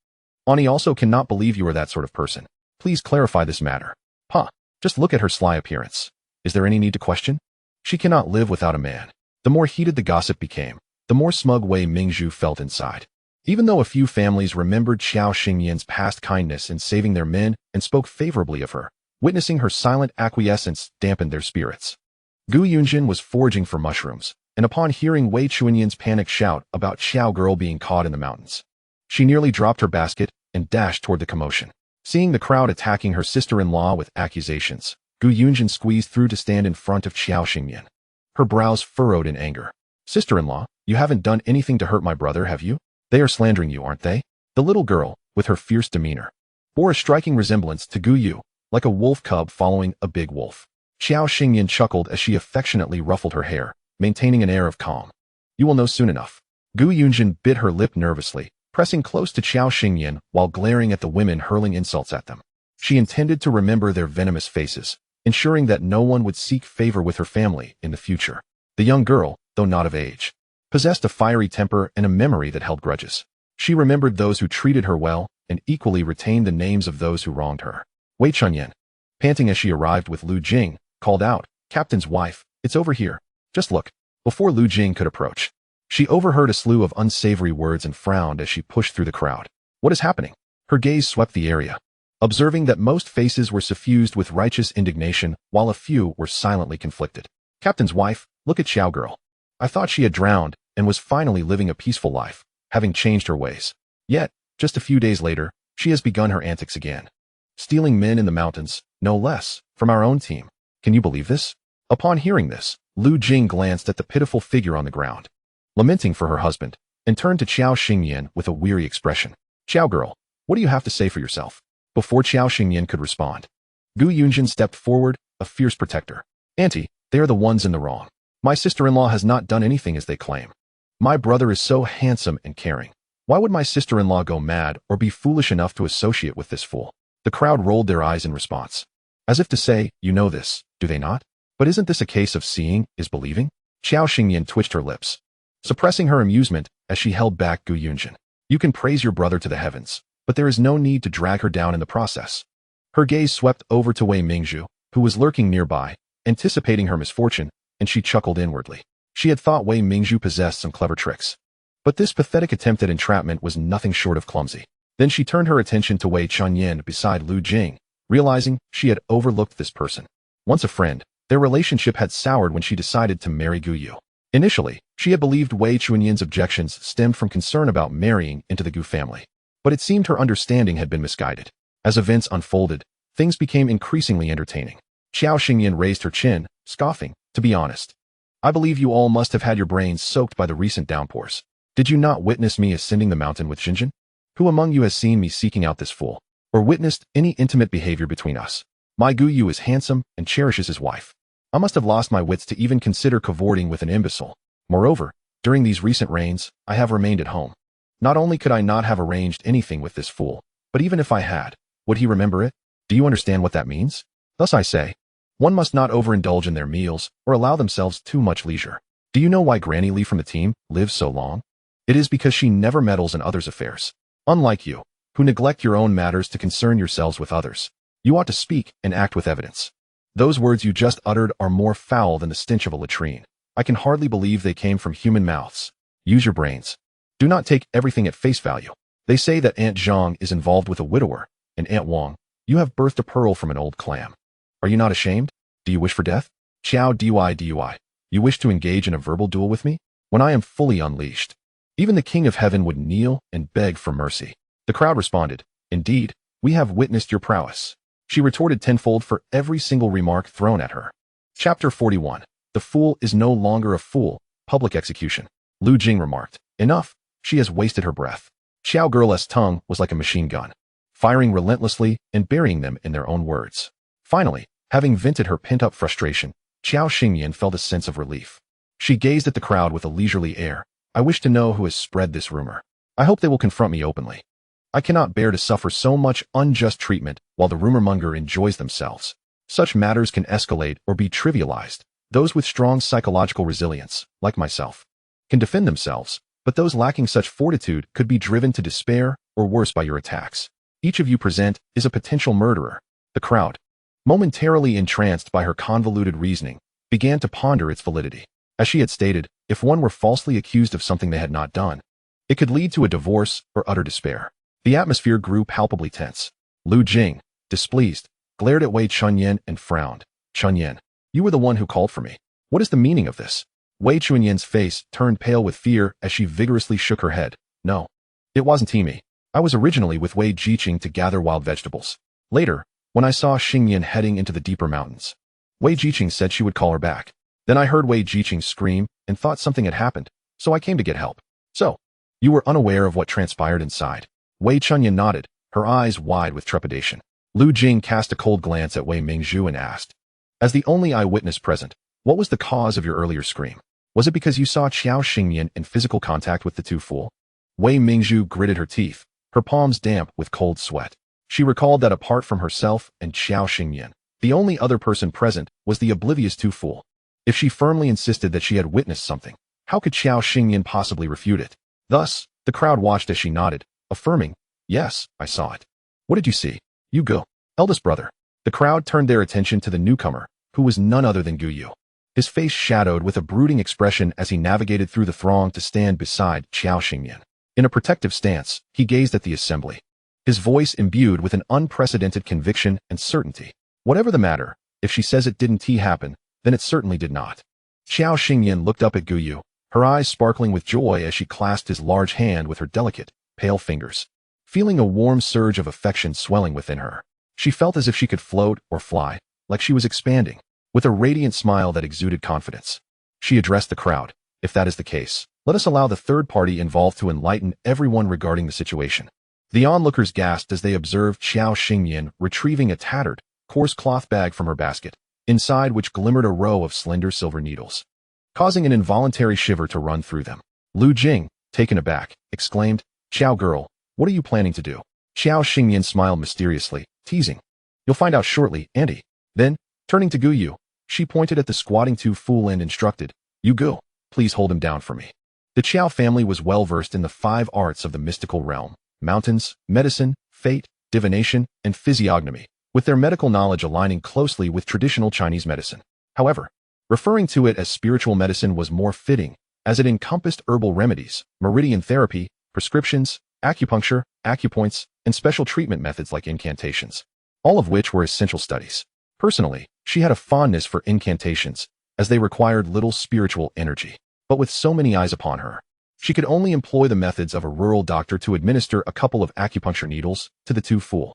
Auntie also cannot believe you are that sort of person. Please clarify this matter. Huh, just look at her sly appearance. Is there any need to question? She cannot live without a man. The more heated the gossip became, the more smug Wei Mingzhu felt inside. Even though a few families remembered Qiao Xingyan's past kindness in saving their men and spoke favorably of her, witnessing her silent acquiescence dampened their spirits. Gu Yunjin was foraging for mushrooms, and upon hearing Wei Chunyan's panicked shout about Qiao girl being caught in the mountains, she nearly dropped her basket and dashed toward the commotion. Seeing the crowd attacking her sister-in-law with accusations, Gu Yunjin squeezed through to stand in front of Qiao Xingyan. Her brows furrowed in anger. Sister-in-law, you haven't done anything to hurt my brother, have you? They are slandering you, aren't they? The little girl, with her fierce demeanor, bore a striking resemblance to Gu Yu, like a wolf cub following a big wolf. Qiao Xingyan chuckled as she affectionately ruffled her hair, maintaining an air of calm. You will know soon enough. Gu Yunjin bit her lip nervously, pressing close to Qiao Xingyan while glaring at the women hurling insults at them. She intended to remember their venomous faces, ensuring that no one would seek favor with her family in the future. The young girl, though not of age, possessed a fiery temper and a memory that held grudges. She remembered those who treated her well and equally retained the names of those who wronged her. Wei Chunyan, panting as she arrived with Lu Jing, called out, Captain's wife, it's over here. Just look. Before Lu Jing could approach, she overheard a slew of unsavory words and frowned as she pushed through the crowd. What is happening? Her gaze swept the area, observing that most faces were suffused with righteous indignation while a few were silently conflicted. Captain's wife, look at Qiao girl. I thought she had drowned and was finally living a peaceful life, having changed her ways. Yet, just a few days later, she has begun her antics again. Stealing men in the mountains, no less, from our own team. Can you believe this? Upon hearing this, Lu Jing glanced at the pitiful figure on the ground, lamenting for her husband, and turned to Qiao Xingyan with a weary expression. Qiao girl, what do you have to say for yourself? Before Qiao Xingyan could respond, Gu Yunjin stepped forward, a fierce protector. Auntie, they are the ones in the wrong. My sister-in-law has not done anything as they claim. My brother is so handsome and caring. Why would my sister-in-law go mad or be foolish enough to associate with this fool? The crowd rolled their eyes in response, as if to say, you know this, do they not? But isn't this a case of seeing is believing? Qiao Xingyan twitched her lips, suppressing her amusement as she held back Gu Yunjin. You can praise your brother to the heavens, but there is no need to drag her down in the process. Her gaze swept over to Wei Mingzhu, who was lurking nearby, anticipating her misfortune, and she chuckled inwardly. She had thought Wei Mingzhu possessed some clever tricks, but this pathetic attempt at entrapment was nothing short of clumsy. Then she turned her attention to Wei Chunyan beside Lu Jing, realizing she had overlooked this person. Once a friend, their relationship had soured when she decided to marry Gu Yu. Initially, she had believed Wei Chunyan's objections stemmed from concern about marrying into the Gu family, but it seemed her understanding had been misguided. As events unfolded, things became increasingly entertaining. Xiao Xingyan raised her chin, scoffing. To be honest, I believe you all must have had your brains soaked by the recent downpours. Did you not witness me ascending the mountain with Xinjin? Who among you has seen me seeking out this fool, or witnessed any intimate behavior between us? My Guyu is handsome and cherishes his wife. I must have lost my wits to even consider cavorting with an imbecile. Moreover, during these recent reigns, I have remained at home. Not only could I not have arranged anything with this fool, but even if I had, would he remember it? Do you understand what that means? Thus I say, one must not overindulge in their meals or allow themselves too much leisure. Do you know why Granny Lee from the team lives so long? It is because she never meddles in others' affairs. Unlike you, who neglect your own matters to concern yourselves with others, you ought to speak and act with evidence. Those words you just uttered are more foul than the stench of a latrine. I can hardly believe they came from human mouths. Use your brains. Do not take everything at face value. They say that Aunt Zhang is involved with a widower, and Aunt Wang, you have birthed a pearl from an old clam. Are you not ashamed? Do you wish for death? Xiao Dui. You wish to engage in a verbal duel with me? When I am fully unleashed, even the King of Heaven would kneel and beg for mercy. The crowd responded, Indeed, we have witnessed your prowess. She retorted tenfold for every single remark thrown at her. Chapter 41. The fool is no longer a fool. Public execution. Lu Jing remarked, Enough, she has wasted her breath. Xiao Girl's tongue was like a machine gun, firing relentlessly and burying them in their own words. Finally, having vented her pent-up frustration, Xiao Xingyan felt a sense of relief. She gazed at the crowd with a leisurely air. I wish to know who has spread this rumor. I hope they will confront me openly. I cannot bear to suffer so much unjust treatment while the rumor-monger enjoys themselves. Such matters can escalate or be trivialized. Those with strong psychological resilience, like myself, can defend themselves, but those lacking such fortitude could be driven to despair or worse by your attacks. Each of you present is a potential murderer. The crowd, momentarily entranced by her convoluted reasoning, began to ponder its validity. As she had stated, if one were falsely accused of something they had not done, it could lead to a divorce or utter despair. The atmosphere grew palpably tense. Lu Jing, displeased, glared at Wei Chunyan and frowned. Chunyan, you were the one who called for me. What is the meaning of this? Wei Chunyan's face turned pale with fear as she vigorously shook her head. No, it wasn't me. I was originally with Wei Jiqing to gather wild vegetables. Later, when I saw Xingyan heading into the deeper mountains, Wei Jiqing said she would call her back. Then I heard Wei Jiqing scream and thought something had happened, so I came to get help. So, you were unaware of what transpired inside. Wei Chunyan nodded, her eyes wide with trepidation. Lu Jing cast a cold glance at Wei Mingzhu and asked, As the only eyewitness present, what was the cause of your earlier scream? Was it because you saw Xiao Xingyan in physical contact with the two fool? Wei Mingzhu gritted her teeth, her palms damp with cold sweat. She recalled that apart from herself and Xiao Xingyan, the only other person present was the oblivious two fool. If she firmly insisted that she had witnessed something, how could Xiao Xingyan possibly refute it? Thus, the crowd watched as she nodded, affirming, Yes, I saw it. What did you see? You go. Eldest brother. The crowd turned their attention to the newcomer, who was none other than Guyu. His face shadowed with a brooding expression as he navigated through the throng to stand beside Xiao Xingyan. In a protective stance, he gazed at the assembly, his voice imbued with an unprecedented conviction and certainty. Whatever the matter, if she says it didn't happen, then it certainly did not. Xiao Xingyan looked up at Guyu, her eyes sparkling with joy as she clasped his large hand with her delicate, pale fingers. Feeling a warm surge of affection swelling within her, she felt as if she could float or fly, like she was expanding, with a radiant smile that exuded confidence. She addressed the crowd. If that is the case, let us allow the third party involved to enlighten everyone regarding the situation. The onlookers gasped as they observed Xiao Xingyan retrieving a tattered, coarse cloth bag from her basket, inside which glimmered a row of slender silver needles, causing an involuntary shiver to run through them. Lu Jing, taken aback, exclaimed, Xiao girl, what are you planning to do? Xiao Xingyan smiled mysteriously, teasing. You'll find out shortly, Auntie. Then, turning to Guyu, she pointed at the squatting two fool and instructed, You go, please hold him down for me. The Qiao family was well versed in the 5 arts of the mystical realm: mountains, medicine, fate, divination, and physiognomy, with their medical knowledge aligning closely with traditional Chinese medicine. However, referring to it as spiritual medicine was more fitting, as it encompassed herbal remedies, meridian therapy, prescriptions, acupuncture, acupoints, and special treatment methods like incantations, all of which were essential studies. Personally, she had a fondness for incantations, as they required little spiritual energy. But with so many eyes upon her, she could only employ the methods of a rural doctor to administer a couple of acupuncture needles to the two fool.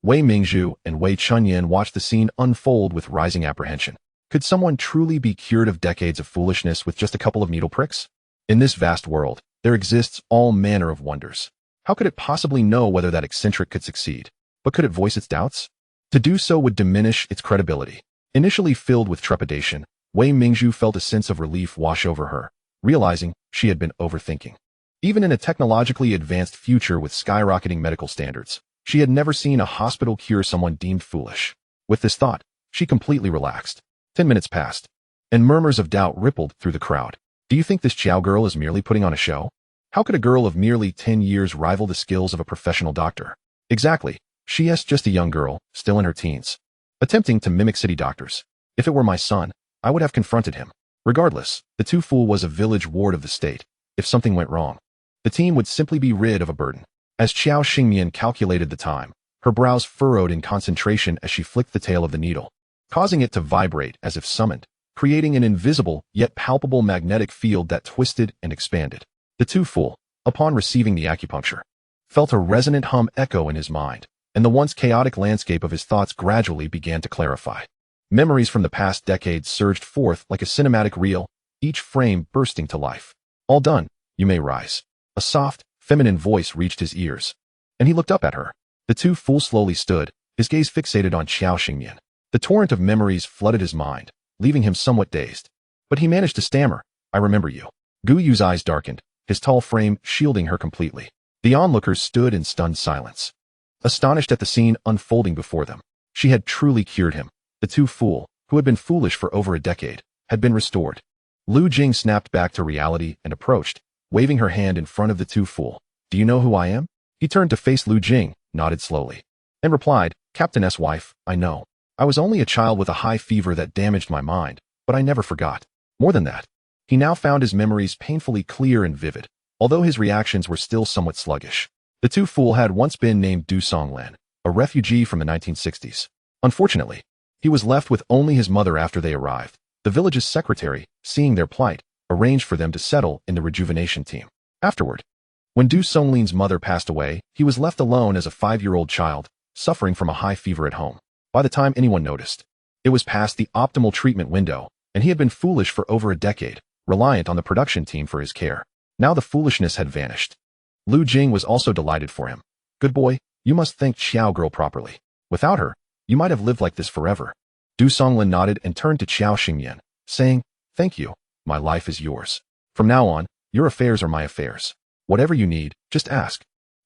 Wei Mingzhu and Wei Chunyan watched the scene unfold with rising apprehension. Could someone truly be cured of decades of foolishness with just a couple of needle pricks? In this vast world, there exists all manner of wonders. How could it possibly know whether that eccentric could succeed? But could it voice its doubts? To do so would diminish its credibility. Initially filled with trepidation, Wei Mingzhu felt a sense of relief wash over her, realizing she had been overthinking. Even in a technologically advanced future with skyrocketing medical standards, she had never seen a hospital cure someone deemed foolish. With this thought, she completely relaxed. 10 minutes passed, and murmurs of doubt rippled through the crowd. Do you think this Qiao girl is merely putting on a show? How could a girl of merely 10 years rival the skills of a professional doctor? Exactly. She is just a young girl, still in her teens, attempting to mimic city doctors. If it were my son, I would have confronted him. Regardless, the Tu Fool was a village ward of the state. If something went wrong, the team would simply be rid of a burden. As Qiao Xingmian calculated the time, her brows furrowed in concentration as she flicked the tail of the needle, causing it to vibrate as if summoned, creating an invisible yet palpable magnetic field that twisted and expanded. The Tu Fool, upon receiving the acupuncture, felt a resonant hum echo in his mind, and the once chaotic landscape of his thoughts gradually began to clarify. Memories from the past decades surged forth like a cinematic reel, each frame bursting to life. All done, you may rise. A soft, feminine voice reached his ears, and he looked up at her. The Tu Fool slowly stood, his gaze fixated on Qiao Xingmian. The torrent of memories flooded his mind, leaving him somewhat dazed. But he managed to stammer, I remember you. Gu Yu's eyes darkened, his tall frame shielding her completely. The onlookers stood in stunned silence, astonished at the scene unfolding before them. She had truly cured him. The Tu Fool, who had been foolish for over a decade, had been restored. Lu Jing snapped back to reality and approached, waving her hand in front of the Tu Fool. Do you know who I am? He turned to face Lu Jing, nodded slowly, and replied, Captain's wife, I know. I was only a child with a high fever that damaged my mind, but I never forgot. More than that, he now found his memories painfully clear and vivid, although his reactions were still somewhat sluggish. The Tu Fool had once been named Du Songlan, a refugee from the 1960s. Unfortunately, he was left with only his mother after they arrived. The village's secretary, seeing their plight, arranged for them to settle in the rejuvenation team. Afterward, when Du Songlin's mother passed away, he was left alone as a 5-year-old child, suffering from a high fever at home. By the time anyone noticed, it was past the optimal treatment window, and he had been foolish for over a decade, reliant on the production team for his care. Now the foolishness had vanished. Lu Jing was also delighted for him. Good boy, you must thank Qiao girl properly. Without her, you might have lived like this forever. Du Songlin nodded and turned to Qiao Xingmian, saying, Thank you, my life is yours. From now on, your affairs are my affairs. Whatever you need, just ask.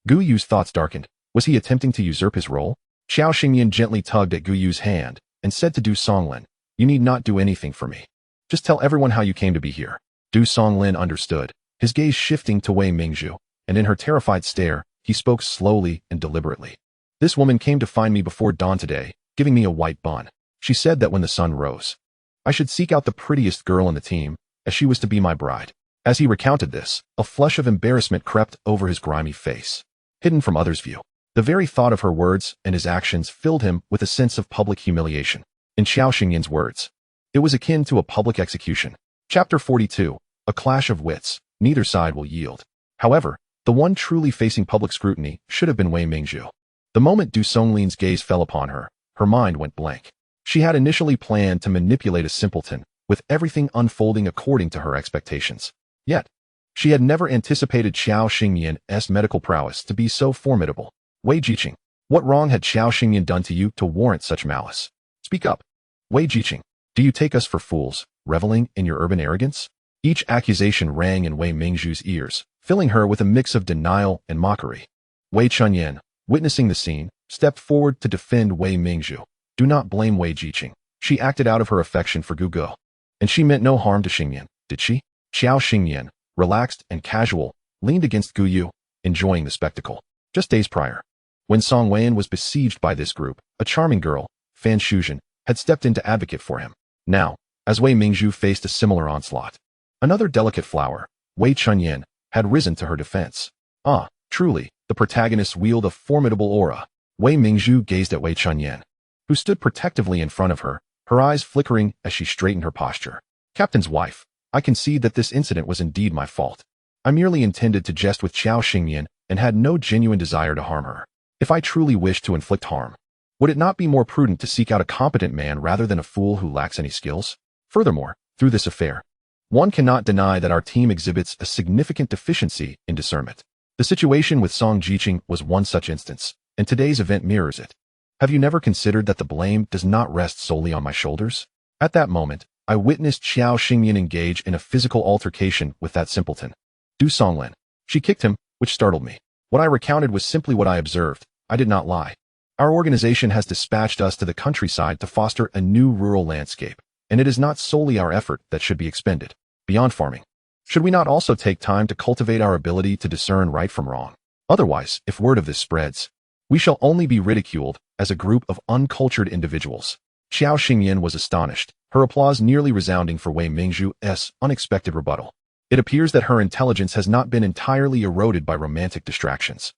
Gu Yu's thoughts darkened. Was he attempting to usurp his role? Qiao Xingmian gently tugged at Gu Yu's hand and said to Du Songlin, You need not do anything for me. Just tell everyone how you came to be here. Du Songlin understood, his gaze shifting to Wei Mingzhu, and in her terrified stare, he spoke slowly and deliberately. This woman came to find me before dawn today, giving me a white bun. She said that when the sun rose, I should seek out the prettiest girl in the team, as she was to be my bride. As he recounted this, a flush of embarrassment crept over his grimy face, hidden from others' view. The very thought of her words and his actions filled him with a sense of public humiliation. In Qiao Xingyan's words, it was akin to a public execution. Chapter 42, A Clash of Wits. Neither side will yield. However, the one truly facing public scrutiny should have been Wei Mingzhu. The moment Du Songlin's gaze fell upon her, her mind went blank. She had initially planned to manipulate a simpleton, with everything unfolding according to her expectations. Yet, she had never anticipated Qiao Xingmian's medical prowess to be so formidable. Wei Jiqing, what wrong had Qiao Xingmian done to you to warrant such malice? Speak up. Wei Jiqing, do you take us for fools, reveling in your urban arrogance? Each accusation rang in Wei Mingzhu's ears, filling her with a mix of denial and mockery. Wei Chunyan, witnessing the scene, stepped forward to defend Wei Mingzhu. Do not blame Wei Jiqing. She acted out of her affection for Gu Ge, and she meant no harm to Xingmian, did she? Qiao Xingmian, relaxed and casual, leaned against Gu Yu, enjoying the spectacle. Just days prior, when Song Weian was besieged by this group, a charming girl, Fan Shuzhen, had stepped in to advocate for him. Now, as Wei Mingzhu faced a similar onslaught, another delicate flower, Wei Chunyan, had risen to her defense. Ah, truly, the protagonists wield a formidable aura. Wei Mingzhu gazed at Wei Chunyan, who stood protectively in front of her, her eyes flickering as she straightened her posture. Captain's wife, I concede that this incident was indeed my fault. I merely intended to jest with Qiao Xingmian and had no genuine desire to harm her. If I truly wished to inflict harm, Would it not be more prudent to seek out a competent man rather than a fool who lacks any skills? Furthermore, through this affair, one cannot deny that our team exhibits a significant deficiency in discernment. The situation with Song Jiqing was one such instance, and today's event mirrors it. Have you never considered that the blame does not rest solely on my shoulders? At that moment, I witnessed Xiao Xingyan engage in a physical altercation with that simpleton, Du Songlin. She kicked him, which startled me. What I recounted was simply what I observed. I did not lie. Our organization has dispatched us to the countryside to foster a new rural landscape, and it is not solely our effort that should be expended. Beyond farming, should we not also take time to cultivate our ability to discern right from wrong? Otherwise, if word of this spreads, we shall only be ridiculed as a group of uncultured individuals. Xiao Xingyan was astonished, her applause nearly resounding for Wei Mingzhu's unexpected rebuttal. It appears that her intelligence has not been entirely eroded by romantic distractions.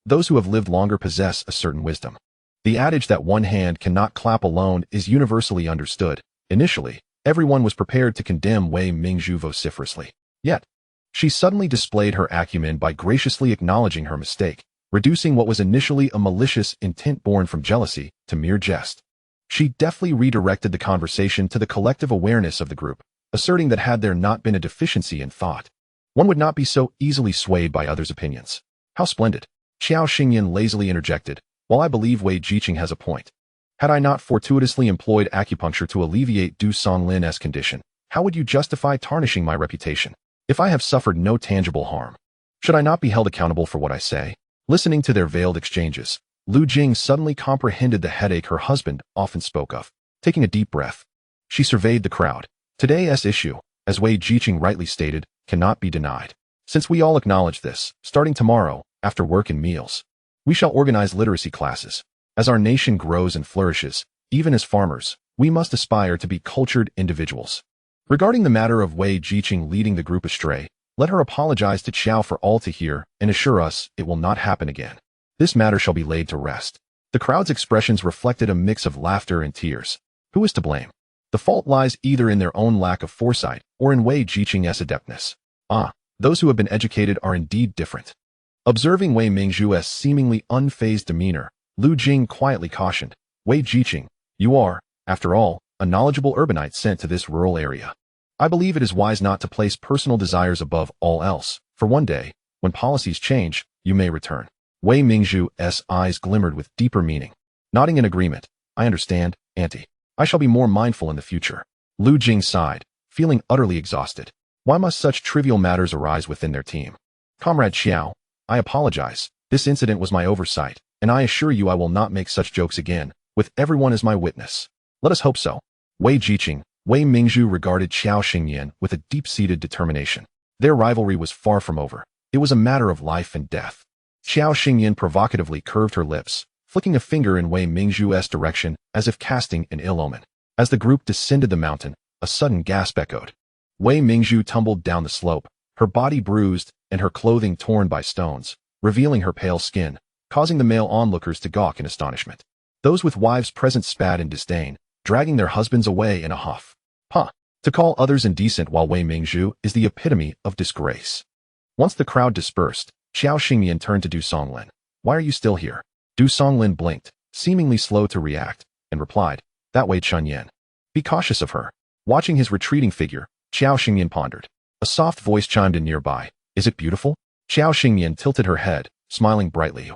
Those who have lived longer possess a certain wisdom. The adage that one hand cannot clap alone is universally understood. Initially, everyone was prepared to condemn Wei Mingzhu vociferously. Yet, she suddenly displayed her acumen by graciously acknowledging her mistake, reducing what was initially a malicious intent born from jealousy to mere jest. She deftly redirected the conversation to the collective awareness of the group, asserting that had there not been a deficiency in thought, one would not be so easily swayed by others' opinions. How splendid! Xiao Xingyan lazily interjected, while I believe Wei Jiqing has a point. Had I not fortuitously employed acupuncture to alleviate Du Songlin's condition, how would you justify tarnishing my reputation? If I have suffered no tangible harm, should I not be held accountable for what I say? Listening to their veiled exchanges, Lu Jing suddenly comprehended the headache her husband often spoke of. Taking a deep breath, she surveyed the crowd. Today's issue, as Wei Jiqing rightly stated, cannot be denied. Since we all acknowledge this, starting tomorrow, after work and meals, we shall organize literacy classes. As our nation grows and flourishes, even as farmers, we must aspire to be cultured individuals. Regarding the matter of Wei Jiqing leading the group astray, let her apologize to Qiao for all to hear and assure us it will not happen again. This matter shall be laid to rest. The crowd's expressions reflected a mix of laughter and tears. Who is to blame? The fault lies either in their own lack of foresight or in Wei Jiqing's adeptness. Those who have been educated are indeed different. Observing Wei Mingzhu's seemingly unfazed demeanor, Lu Jing quietly cautioned, Wei Jiqing, you are, after all, a knowledgeable urbanite sent to this rural area. I believe it is wise not to place personal desires above all else, for one day, when policies change, you may return. Wei Mingzhu's eyes glimmered with deeper meaning. Nodding in agreement, I understand, Auntie. I shall be more mindful in the future. Lu Jing sighed, feeling utterly exhausted. Why must such trivial matters arise within their team? Comrade Xiao, I apologize. This incident was my oversight, and I assure you I will not make such jokes again, with everyone as my witness. Let us hope so. Wei Jiqing, Wei Mingzhu regarded Xiao Xingyan with a deep-seated determination. Their rivalry was far from over. It was a matter of life and death. Xiao Xingyan provocatively curved her lips, flicking a finger in Wei Mingzhu's direction as if casting an ill omen. As the group descended the mountain, a sudden gasp echoed. Wei Mingzhu tumbled down the slope, her body bruised and her clothing torn by stones, revealing her pale skin, causing the male onlookers to gawk in astonishment. Those with wives present spat in disdain, dragging their husbands away in a huff. To call others indecent while Wei Mingzhu is the epitome of disgrace. Once the crowd dispersed, Xiao Xingyan turned to Du Songlin. Why are you still here? Du Songlin blinked, seemingly slow to react, and replied, that Wei Chunyan. Be cautious of her. Watching his retreating figure, Xiao Xingyan pondered. A soft voice chimed in nearby. Is it beautiful? Xiao Xingyan tilted her head, smiling brightly.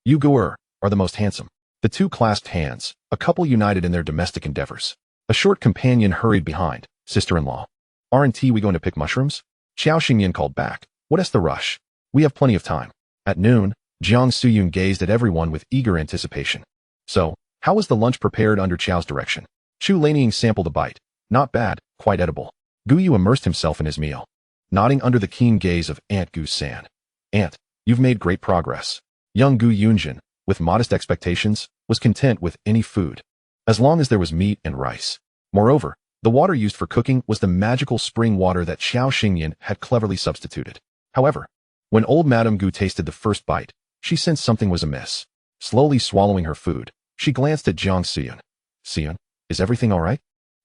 You Guer are the most handsome. The two clasped hands, a couple united in their domestic endeavors. A short companion hurried behind, sister-in-law. Aren't we going to pick mushrooms? Xiao Xingyan called back. What is the rush? We have plenty of time. At noon, Jiang Suyun gazed at everyone with eager anticipation. So, how was the lunch prepared under Qiao's direction? Chu Lanying sampled a bite. Not bad, quite edible. Gu Yu immersed himself in his meal, nodding under the keen gaze of Aunt Gu San. Aunt, you've made great progress. Young Gu Yunjin, with modest expectations, was content with any food, as long as there was meat and rice. Moreover, the water used for cooking was the magical spring water that Xiao Xingyan had cleverly substituted. However, when old Madame Gu tasted the first bite, she sensed something was amiss. Slowly swallowing her food, she glanced at Jiang Suyun. Suyun, is everything all right?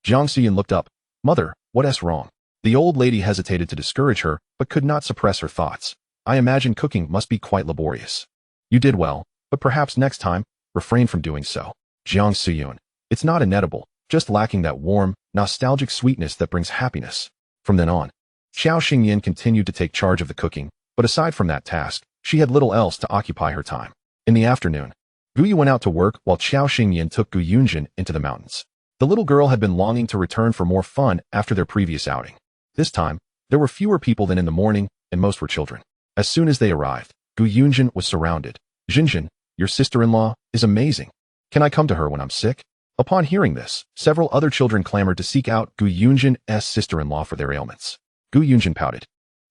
Jiang Suyun looked up. Mother, what's wrong? The old lady hesitated to discourage her, but could not suppress her thoughts. I imagine cooking must be quite laborious. You did well, but perhaps next time, refrain from doing so. Jiang Suyun. It's not inedible, just lacking that warm, nostalgic sweetness that brings happiness. From then on, Xiao Xingyan continued to take charge of the cooking, but aside from that task, she had little else to occupy her time. In the afternoon, Gu Yu went out to work while Xiao Xingyan took Gu Yunjin into the mountains. The little girl had been longing to return for more fun after their previous outing. This time, there were fewer people than in the morning, and most were children. As soon as they arrived, Gu Yunjin was surrounded. Jinjin, your sister-in-law, is amazing. Can I come to her when I'm sick? Upon hearing this, several other children clamored to seek out Gu Yunjin's sister-in-law for their ailments. Gu Yunjin pouted,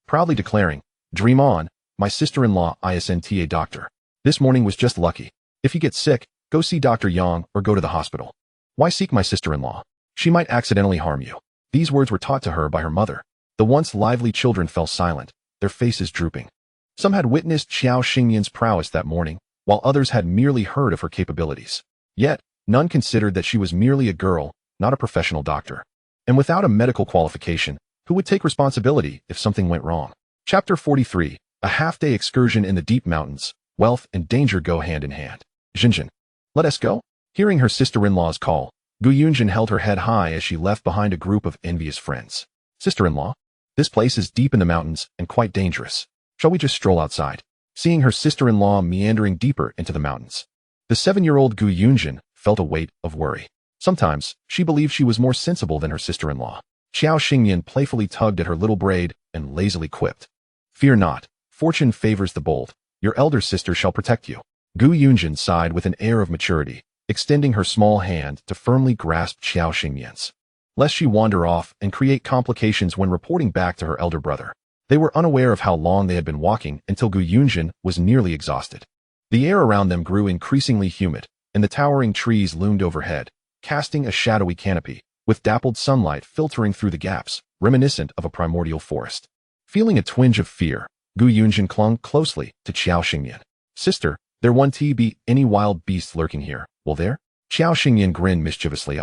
proudly declaring, dream on, my sister-in-law isn't a doctor. This morning was just lucky. If you get sick, go see Dr. Yang or go to the hospital. Why seek my sister-in-law? She might accidentally harm you. These words were taught to her by her mother. The once lively children fell silent, their faces drooping. Some had witnessed Xiao Xingyan's prowess that morning, while others had merely heard of her capabilities. Yet, none considered that she was merely a girl, not a professional doctor. And without a medical qualification, who would take responsibility if something went wrong? Chapter 43, a half-day excursion in the deep mountains. Wealth and danger go hand in hand. Jinjin, let us go? Hearing her sister-in-law's call, Gu Yunjin held her head high as she left behind a group of envious friends. Sister-in-law, this place is deep in the mountains and quite dangerous. Shall we just stroll outside? Seeing her sister-in-law meandering deeper into the mountains, the 7-year-old Gu Yunjin felt a weight of worry. Sometimes, she believed she was more sensible than her sister-in-law. Xiao Xingyan playfully tugged at her little braid and lazily quipped, fear not, fortune favors the bold. Your elder sister shall protect you. Gu Yunjin sighed with an air of maturity, extending her small hand to firmly grasp Xiao Xingyan's, lest she wander off and create complications when reporting back to her elder brother. They were unaware of how long they had been walking until Gu Yunjin was nearly exhausted. The air around them grew increasingly humid, and the towering trees loomed overhead, casting a shadowy canopy, with dappled sunlight filtering through the gaps, reminiscent of a primordial forest. Feeling a twinge of fear, Gu Yunjin clung closely to Xiao Xingyan. Sister, there won't be any wild beasts lurking here, will there? Xiao Xingyan grinned mischievously.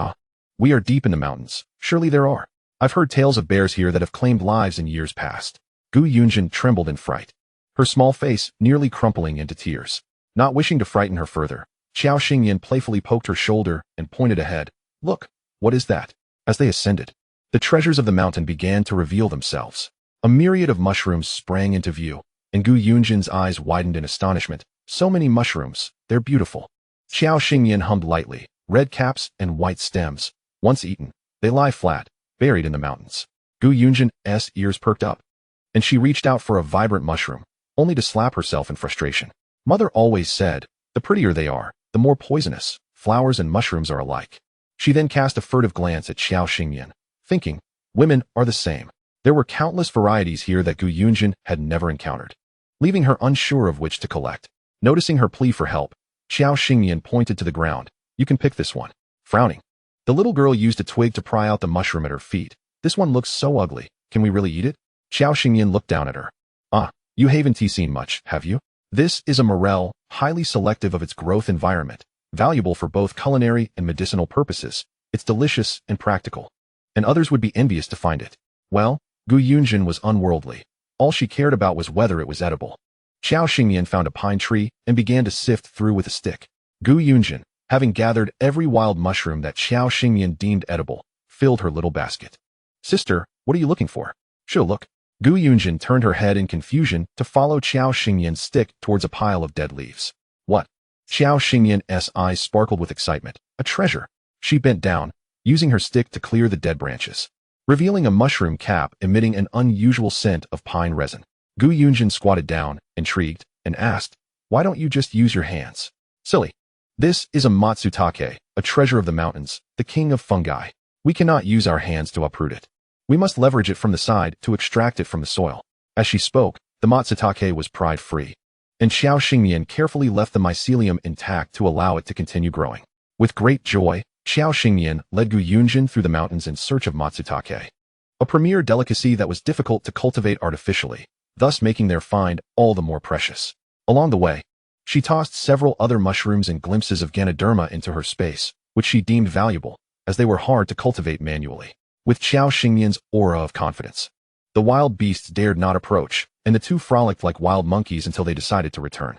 We are deep in the mountains. Surely there are. I've heard tales of bears here that have claimed lives in years past. Gu Yunjin trembled in fright, her small face nearly crumpling into tears. Not wishing to frighten her further, Xiao Xingyan playfully poked her shoulder and pointed ahead. Look, what is that? As they ascended, the treasures of the mountain began to reveal themselves. A myriad of mushrooms sprang into view, and Gu Yunjin's eyes widened in astonishment. So many mushrooms, they're beautiful. Xiao Xingyan hummed lightly. Red caps and white stems. Once eaten, they lie flat, buried in the mountains. Gu Yunjin's ears perked up, and she reached out for a vibrant mushroom, only to slap herself in frustration. Mother always said, the prettier they are, the more poisonous. Flowers and mushrooms are alike. She then cast a furtive glance at Xiao Xingyan, thinking, women are the same. There were countless varieties here that Gu Yunjin had never encountered, leaving her unsure of which to collect. Noticing her plea for help, Xiao Xingyan pointed to the ground. You can pick this one. Frowning, the little girl used a twig to pry out the mushroom at her feet. This one looks so ugly. Can we really eat it? Xiao Xingyan looked down at her. You haven't seen much, have you? This is a morel, highly selective of its growth environment, valuable for both culinary and medicinal purposes. It's delicious and practical, and others would be envious to find it. Well, Gu Yunjin was unworldly. All she cared about was whether it was edible. Xiao Xingyan found a pine tree and began to sift through with a stick. Gu Yunjin, having gathered every wild mushroom that Xiao Xingyan deemed edible, filled her little basket. Sister, what are you looking for? She'll look. Gu Yunjin turned her head in confusion to follow Xiao Xingyan's stick towards a pile of dead leaves. What? Xiao Xingyan's eyes sparkled with excitement. A treasure. She bent down, using her stick to clear the dead branches, revealing a mushroom cap emitting an unusual scent of pine resin. Gu Yunjin squatted down, intrigued, and asked, why don't you just use your hands? Silly. This is a matsutake, a treasure of the mountains, the king of fungi. We cannot use our hands to uproot it. We must leverage it from the side to extract it from the soil. As she spoke, the matsutake was pried free, and Xiao Xingyan carefully left the mycelium intact to allow it to continue growing. With great joy, Xiao Xingyan led Gu Yunjin through the mountains in search of matsutake, a premier delicacy that was difficult to cultivate artificially, thus making their find all the more precious. Along the way, she tossed several other mushrooms and glimpses of Ganoderma into her space, which she deemed valuable, as they were hard to cultivate manually. With Xiao Xingyan's aura of confidence, the wild beasts dared not approach, and the two frolicked like wild monkeys until they decided to return.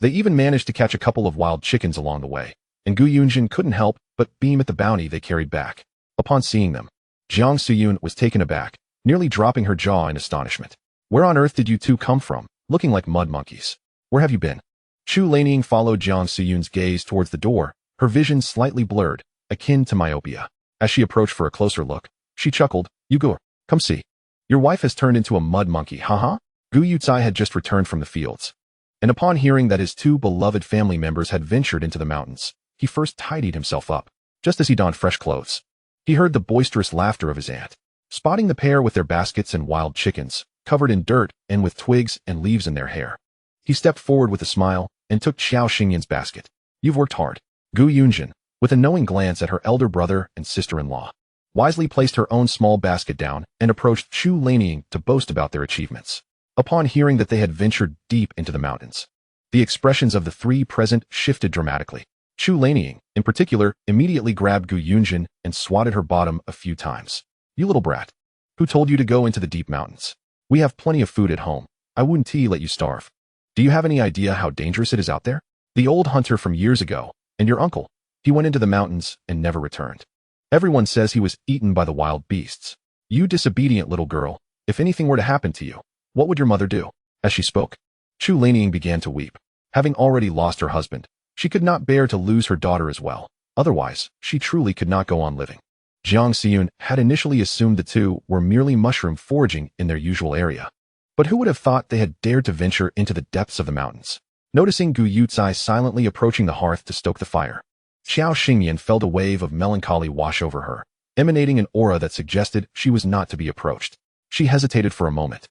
They even managed to catch a couple of wild chickens along the way, and Gu Yunjin couldn't help but beam at the bounty they carried back. Upon seeing them, Jiang Suyun was taken aback, nearly dropping her jaw in astonishment. Where on earth did you two come from, looking like mud monkeys? Where have you been? Chu Lanying followed Jiang Suyun's gaze towards the door, her vision slightly blurred, akin to myopia. As she approached for a closer look, she chuckled, "Yugur, come see. Your wife has turned into a mud monkey, haha?" Gu Yucai had just returned from the fields, and upon hearing that his two beloved family members had ventured into the mountains, he first tidied himself up. Just as he donned fresh clothes, he heard the boisterous laughter of his aunt. Spotting the pair with their baskets and wild chickens, covered in dirt and with twigs and leaves in their hair, he stepped forward with a smile and took Xiao Xingyan's basket. "You've worked hard." Gu Yunjin, with a knowing glance at her elder brother and sister-in-law, wisely placed her own small basket down and approached Chu Lanying to boast about their achievements. Upon hearing that they had ventured deep into the mountains, the expressions of the three present shifted dramatically. Chu Lanying, in particular, immediately grabbed Gu Yunjin and swatted her bottom a few times. "You little brat. Who told you to go into the deep mountains? We have plenty of food at home. I wouldn't let you starve. Do you have any idea how dangerous it is out there? The old hunter from years ago, and your uncle, he went into the mountains and never returned. Everyone says he was eaten by the wild beasts. You disobedient little girl, if anything were to happen to you, what would your mother do?" As she spoke, Chu Lanying began to weep. Having already lost her husband, she could not bear to lose her daughter as well. Otherwise, she truly could not go on living. Jiang Siyun had initially assumed the two were merely mushroom foraging in their usual area. But who would have thought they had dared to venture into the depths of the mountains? Noticing Gu Yucai silently approaching the hearth to stoke the fire, Xiao Xingyan felt a wave of melancholy wash over her, emanating an aura that suggested she was not to be approached. She hesitated for a moment,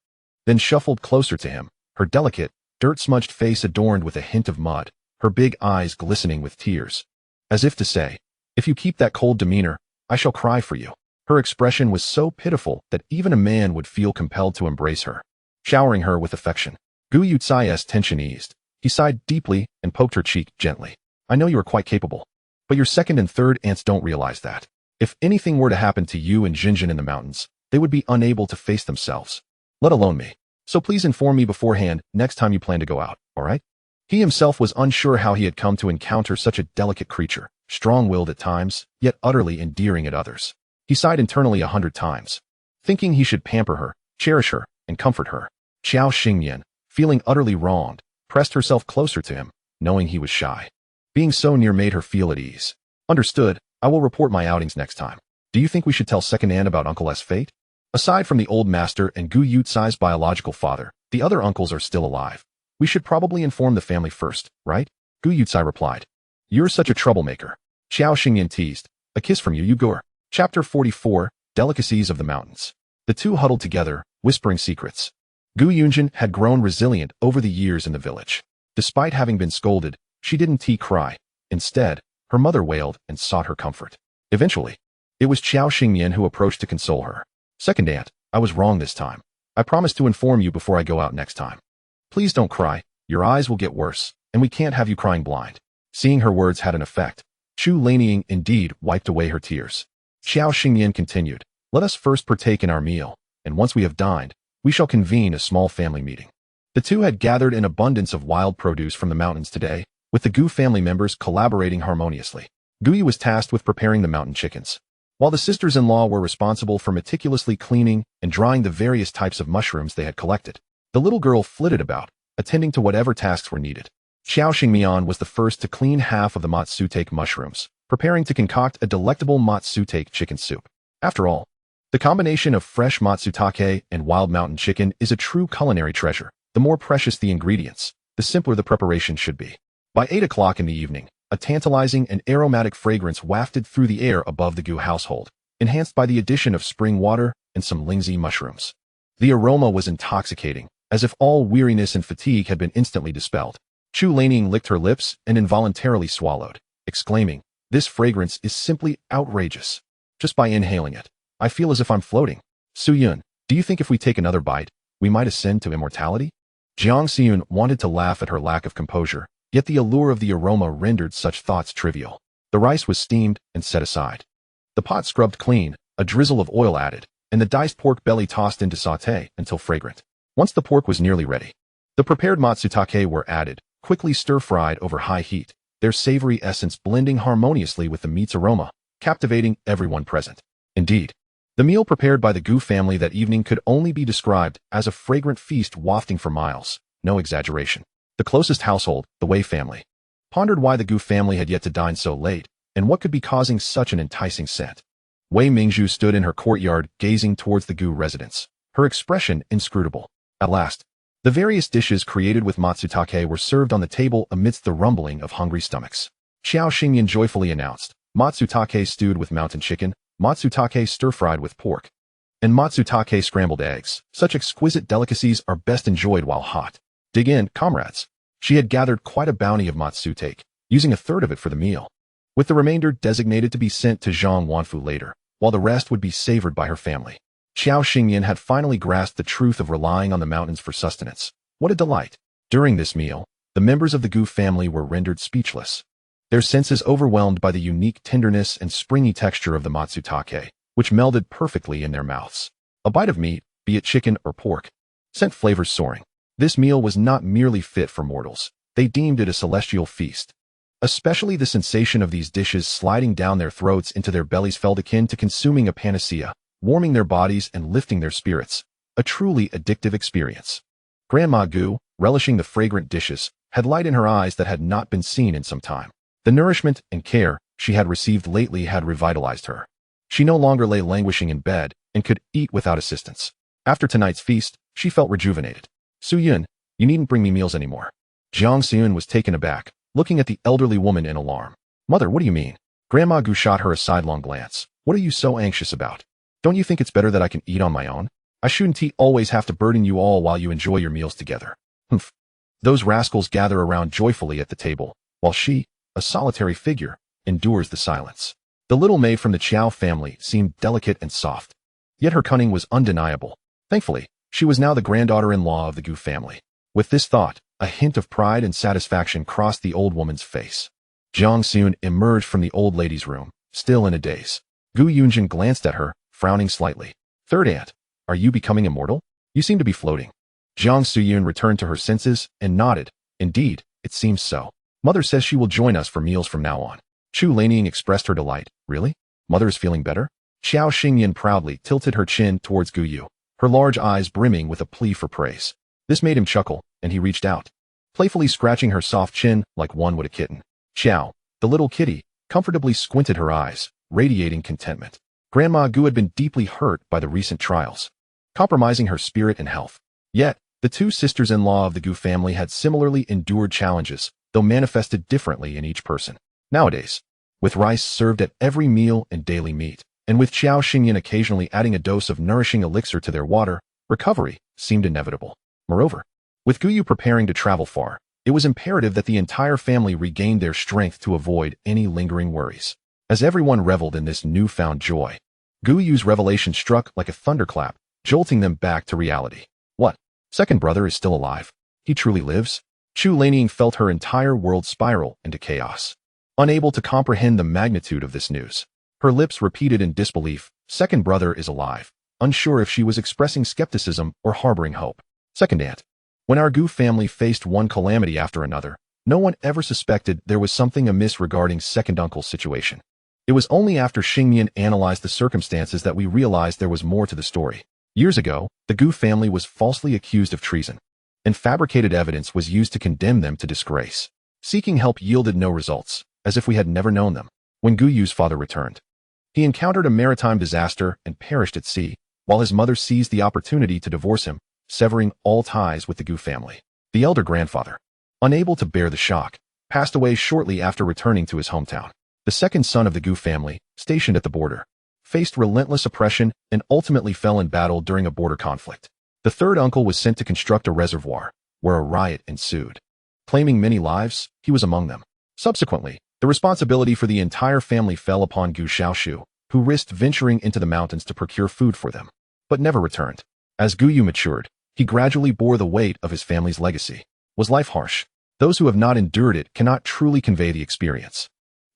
then shuffled closer to him, her delicate, dirt-smudged face adorned with a hint of mud, her big eyes glistening with tears. As if to say, "If you keep that cold demeanor, I shall cry for you." Her expression was so pitiful that even a man would feel compelled to embrace her, showering her with affection. Gu Yucai's tension eased. He sighed deeply and poked her cheek gently. "I know you are quite capable, but your second and third aunts don't realize that. If anything were to happen to you and Jinjin in the mountains, they would be unable to face themselves, let alone me. So please inform me beforehand next time you plan to go out, all right?" He himself was unsure how he had come to encounter such a delicate creature, strong-willed at times, yet utterly endearing at others. He sighed internally 100 times, thinking he should pamper her, cherish her, and comfort her. Xiao Xingyan, feeling utterly wronged, pressed herself closer to him, knowing he was shy. Being so near made her feel at ease. "Understood, I will report my outings next time. Do you think we should tell Second Aunt about Uncle S' fate? Aside from the old master and Gu Yucai's biological father, the other uncles are still alive. We should probably inform the family first, right?" Gu Yucai replied. "You're such a troublemaker." Xiao Xingyan teased. "A kiss from you, Yugur." Chapter 44, Delicacies of the Mountains. The two huddled together, whispering secrets. Gu Yunjin had grown resilient over the years in the village. Despite having been scolded, she didn't cry. Instead, her mother wailed and sought her comfort. Eventually, it was Xiao Xingyan who approached to console her. "Second aunt, I was wrong this time. I promise to inform you before I go out next time. Please don't cry, your eyes will get worse, and we can't have you crying blind." Seeing her words had an effect, Chu Lanying indeed wiped away her tears. Xiao Xingyan continued, "Let us first partake in our meal, and once we have dined, we shall convene a small family meeting." The two had gathered an abundance of wild produce from the mountains today, with the Gu family members collaborating harmoniously. Guyi was tasked with preparing the mountain chickens, while the sisters-in-law were responsible for meticulously cleaning and drying the various types of mushrooms they had collected. The little girl flitted about, attending to whatever tasks were needed. Xiao Xingmian was the first to clean half of the matsutake mushrooms, preparing to concoct a delectable matsutake chicken soup. After all, the combination of fresh matsutake and wild mountain chicken is a true culinary treasure. The more precious the ingredients, the simpler the preparation should be. By 8 o'clock in the evening, a tantalizing and aromatic fragrance wafted through the air above the Gu household, enhanced by the addition of spring water and some lingzi mushrooms. The aroma was intoxicating, as if all weariness and fatigue had been instantly dispelled. Chu Lanying licked her lips and involuntarily swallowed, exclaiming, "This fragrance is simply outrageous. Just by inhaling it, I feel as if I'm floating." "Su Yun, do you think if we take another bite, we might ascend to immortality?" Jiang Xiyun wanted to laugh at her lack of composure, yet the allure of the aroma rendered such thoughts trivial. The rice was steamed and set aside, the pot scrubbed clean, a drizzle of oil added, and the diced pork belly tossed into sauté until fragrant. Once the pork was nearly ready, the prepared matsutake were added, quickly stir-fried over high heat, their savory essence blending harmoniously with the meat's aroma, captivating everyone present. Indeed, the meal prepared by the Gu family that evening could only be described as a fragrant feast wafting for miles, no exaggeration. The closest household, the Wei family, pondered why the Gu family had yet to dine so late, and what could be causing such an enticing scent. Wei Mingzhu stood in her courtyard gazing towards the Gu residence, her expression inscrutable. At last, the various dishes created with matsutake were served on the table amidst the rumbling of hungry stomachs. Xiao Xingyan joyfully announced, matsutake stewed with mountain chicken, matsutake stir-fried with pork, and matsutake scrambled eggs. Such exquisite delicacies are best enjoyed while hot. Dig in, comrades. She had gathered quite a bounty of matsutake, using a third of it for the meal, with the remainder designated to be sent to Zhang Wanfu later, while the rest would be savored by her family. Xiao Xingyan had finally grasped the truth of relying on the mountains for sustenance. What a delight! During this meal, the members of the Gu family were rendered speechless, their senses overwhelmed by the unique tenderness and springy texture of the matsutake, which melded perfectly in their mouths. A bite of meat, be it chicken or pork, sent flavors soaring. This meal was not merely fit for mortals. They deemed it a celestial feast. Especially the sensation of these dishes sliding down their throats into their bellies felt akin to consuming a panacea, warming their bodies and lifting their spirits. A truly addictive experience. Grandma Gu, relishing the fragrant dishes, had light in her eyes that had not been seen in some time. The nourishment and care she had received lately had revitalized her. She no longer lay languishing in bed and could eat without assistance. After tonight's feast, she felt rejuvenated. Su Yun, you needn't bring me meals anymore. Jiang Xiyun was taken aback, looking at the elderly woman in alarm. Mother, what do you mean? Grandma Gu shot her a sidelong glance. What are you so anxious about? Don't you think it's better that I can eat on my own? I shouldn't always have to burden you all while you enjoy your meals together. Humph. Those rascals gather around joyfully at the table, while she, a solitary figure, endures the silence. The little maid from the Qiao family seemed delicate and soft, yet her cunning was undeniable. Thankfully, she was now the granddaughter-in-law of the Gu family. With this thought, a hint of pride and satisfaction crossed the old woman's face. Jiang Xiyun emerged from the old lady's room, still in a daze. Gu Yunjin glanced at her, frowning slightly. Third aunt, are you becoming immortal? You seem to be floating. Jiang Xiyun returned to her senses and nodded. Indeed, it seems so. Mother says she will join us for meals from now on. Chu Lanying expressed her delight. Really? Mother is feeling better? Xiao Xingyan proudly tilted her chin towards Gu Yu, her large eyes brimming with a plea for praise. This made him chuckle, and he reached out, playfully scratching her soft chin like one would a kitten. Xiao, the little kitty, comfortably squinted her eyes, radiating contentment. Grandma Gu had been deeply hurt by the recent trials, compromising her spirit and health. Yet, the two sisters-in-law of the Gu family had similarly endured challenges, though manifested differently in each person. Nowadays, with rice served at every meal and daily meat, and with Xiao Xingyan occasionally adding a dose of nourishing elixir to their water, recovery seemed inevitable. Moreover, with Gu Yu preparing to travel far, it was imperative that the entire family regained their strength to avoid any lingering worries. As everyone reveled in this newfound joy, Gu Yu's revelation struck like a thunderclap, jolting them back to reality. What? Second brother is still alive? He truly lives? Chu Lanying felt her entire world spiral into chaos. Unable to comprehend the magnitude of this news, her lips repeated in disbelief, second brother is alive, unsure if she was expressing skepticism or harboring hope. Second aunt. When our Gu family faced one calamity after another, no one ever suspected there was something amiss regarding second uncle's situation. It was only after Xingyan analyzed the circumstances that we realized there was more to the story. Years ago, the Gu family was falsely accused of treason, and fabricated evidence was used to condemn them to disgrace. Seeking help yielded no results, as if we had never known them. When Gu Yu's father returned, he encountered a maritime disaster and perished at sea, while his mother seized the opportunity to divorce him, severing all ties with the Gu family. The elder grandfather, unable to bear the shock, passed away shortly after returning to his hometown. The second son of the Gu family, stationed at the border, faced relentless oppression and ultimately fell in battle during a border conflict. The third uncle was sent to construct a reservoir, where a riot ensued. Claiming many lives, he was among them. Subsequently, the responsibility for the entire family fell upon Gu Xiaoshu, who risked venturing into the mountains to procure food for them, but never returned. As Gu Yu matured, he gradually bore the weight of his family's legacy. Was life harsh? Those who have not endured it cannot truly convey the experience.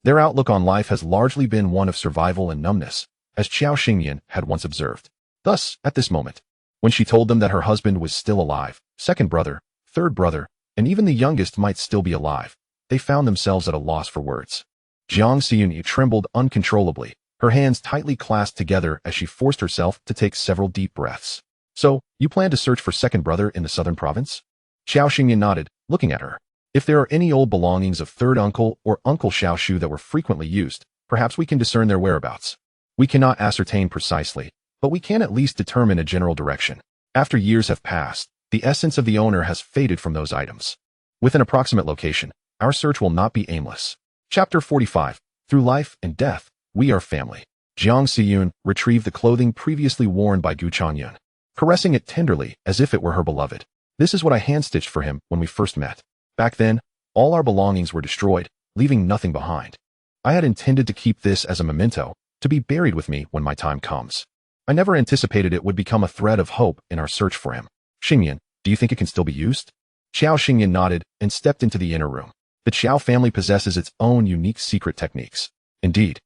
Their outlook on life has largely been one of survival and numbness, as Qiao Xingyan had once observed. Thus, at this moment, when she told them that her husband was still alive, second brother, third brother, and even the youngest might still be alive. They found themselves at a loss for words. Jiang Xiyun trembled uncontrollably, her hands tightly clasped together as she forced herself to take several deep breaths. So, you plan to search for second brother in the southern province? Xiao Xingyan nodded, looking at her. If there are any old belongings of third uncle or Uncle Xiaoshu that were frequently used, perhaps we can discern their whereabouts. We cannot ascertain precisely, but we can at least determine a general direction. After years have passed, the essence of the owner has faded from those items. With an approximate location, our search will not be aimless. Chapter 45. Through life and death, we are family. Jiang Xiyun retrieved the clothing previously worn by Gu Changyun, caressing it tenderly as if it were her beloved. This is what I hand-stitched for him when we first met. Back then, all our belongings were destroyed, leaving nothing behind. I had intended to keep this as a memento, to be buried with me when my time comes. I never anticipated it would become a thread of hope in our search for him. Xingyan, do you think it can still be used? Xiao Xingyan nodded and stepped into the inner room. The Qiao family possesses its own unique secret techniques. Indeed,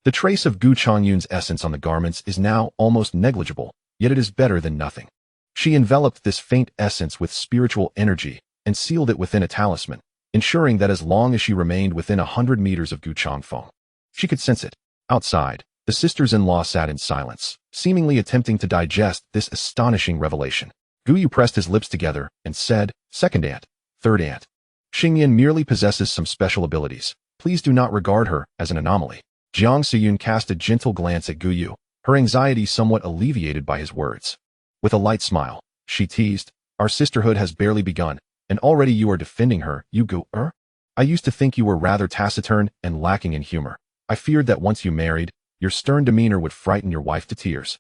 the trace of Gu Changyun's essence on the garments is now almost negligible, yet it is better than nothing. She enveloped this faint essence with spiritual energy and sealed it within a talisman, ensuring that as long as she remained within 100 meters of Gu Changfeng, she could sense it. Outside, the sisters-in-law sat in silence, seemingly attempting to digest this astonishing revelation. Gu Yu pressed his lips together and said, "Second aunt, third aunt. Xingyan merely possesses some special abilities. Please do not regard her as an anomaly." Jiang Xiyun cast a gentle glance at Gu Yu, her anxiety somewhat alleviated by his words. With a light smile, she teased, "Our sisterhood has barely begun, and already you are defending her, you Gu-er? I used to think you were rather taciturn and lacking in humor. I feared that once you married, your stern demeanor would frighten your wife to tears."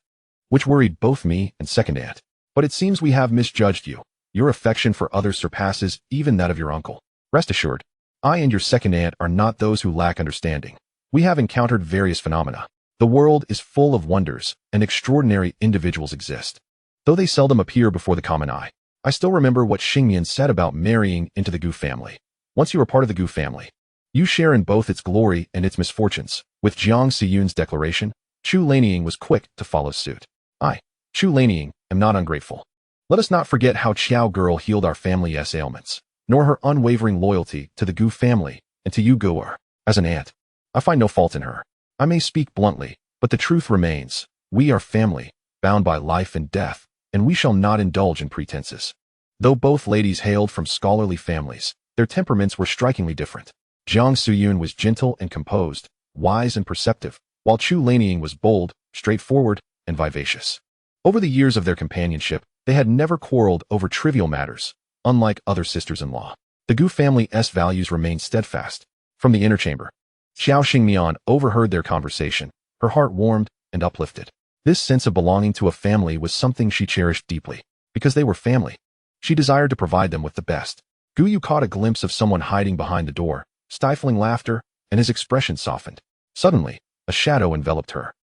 Which worried both me and second aunt. But it seems we have misjudged you. Your affection for others surpasses even that of your uncle. Rest assured, I and your second aunt are not those who lack understanding. We have encountered various phenomena. The world is full of wonders, and extraordinary individuals exist. Though they seldom appear before the common eye, I still remember what Xingyan said about marrying into the Gu family. Once you are part of the Gu family, you share in both its glory and its misfortunes. With Jiang Xiyun's declaration, Chu Lanying was quick to follow suit. I, Chu Lanying, am not ungrateful. Let us not forget how Qiao Girl healed our family's ailments, nor her unwavering loyalty to the Gu family and to you Gu'er. As an aunt, I find no fault in her. I may speak bluntly, but the truth remains. We are family, bound by life and death, and we shall not indulge in pretenses. Though both ladies hailed from scholarly families, their temperaments were strikingly different. Jiang Xiyun was gentle and composed, wise and perceptive, while Chu Lanying was bold, straightforward, and vivacious. Over the years of their companionship, they had never quarreled over trivial matters, unlike other sisters-in-law. The Gu family's values remained steadfast. From the inner chamber, Xiao Xingmian overheard their conversation, her heart warmed and uplifted. This sense of belonging to a family was something she cherished deeply. Because they were family, she desired to provide them with the best. Gu Yu caught a glimpse of someone hiding behind the door, stifling laughter, and his expression softened. Suddenly, a shadow enveloped her,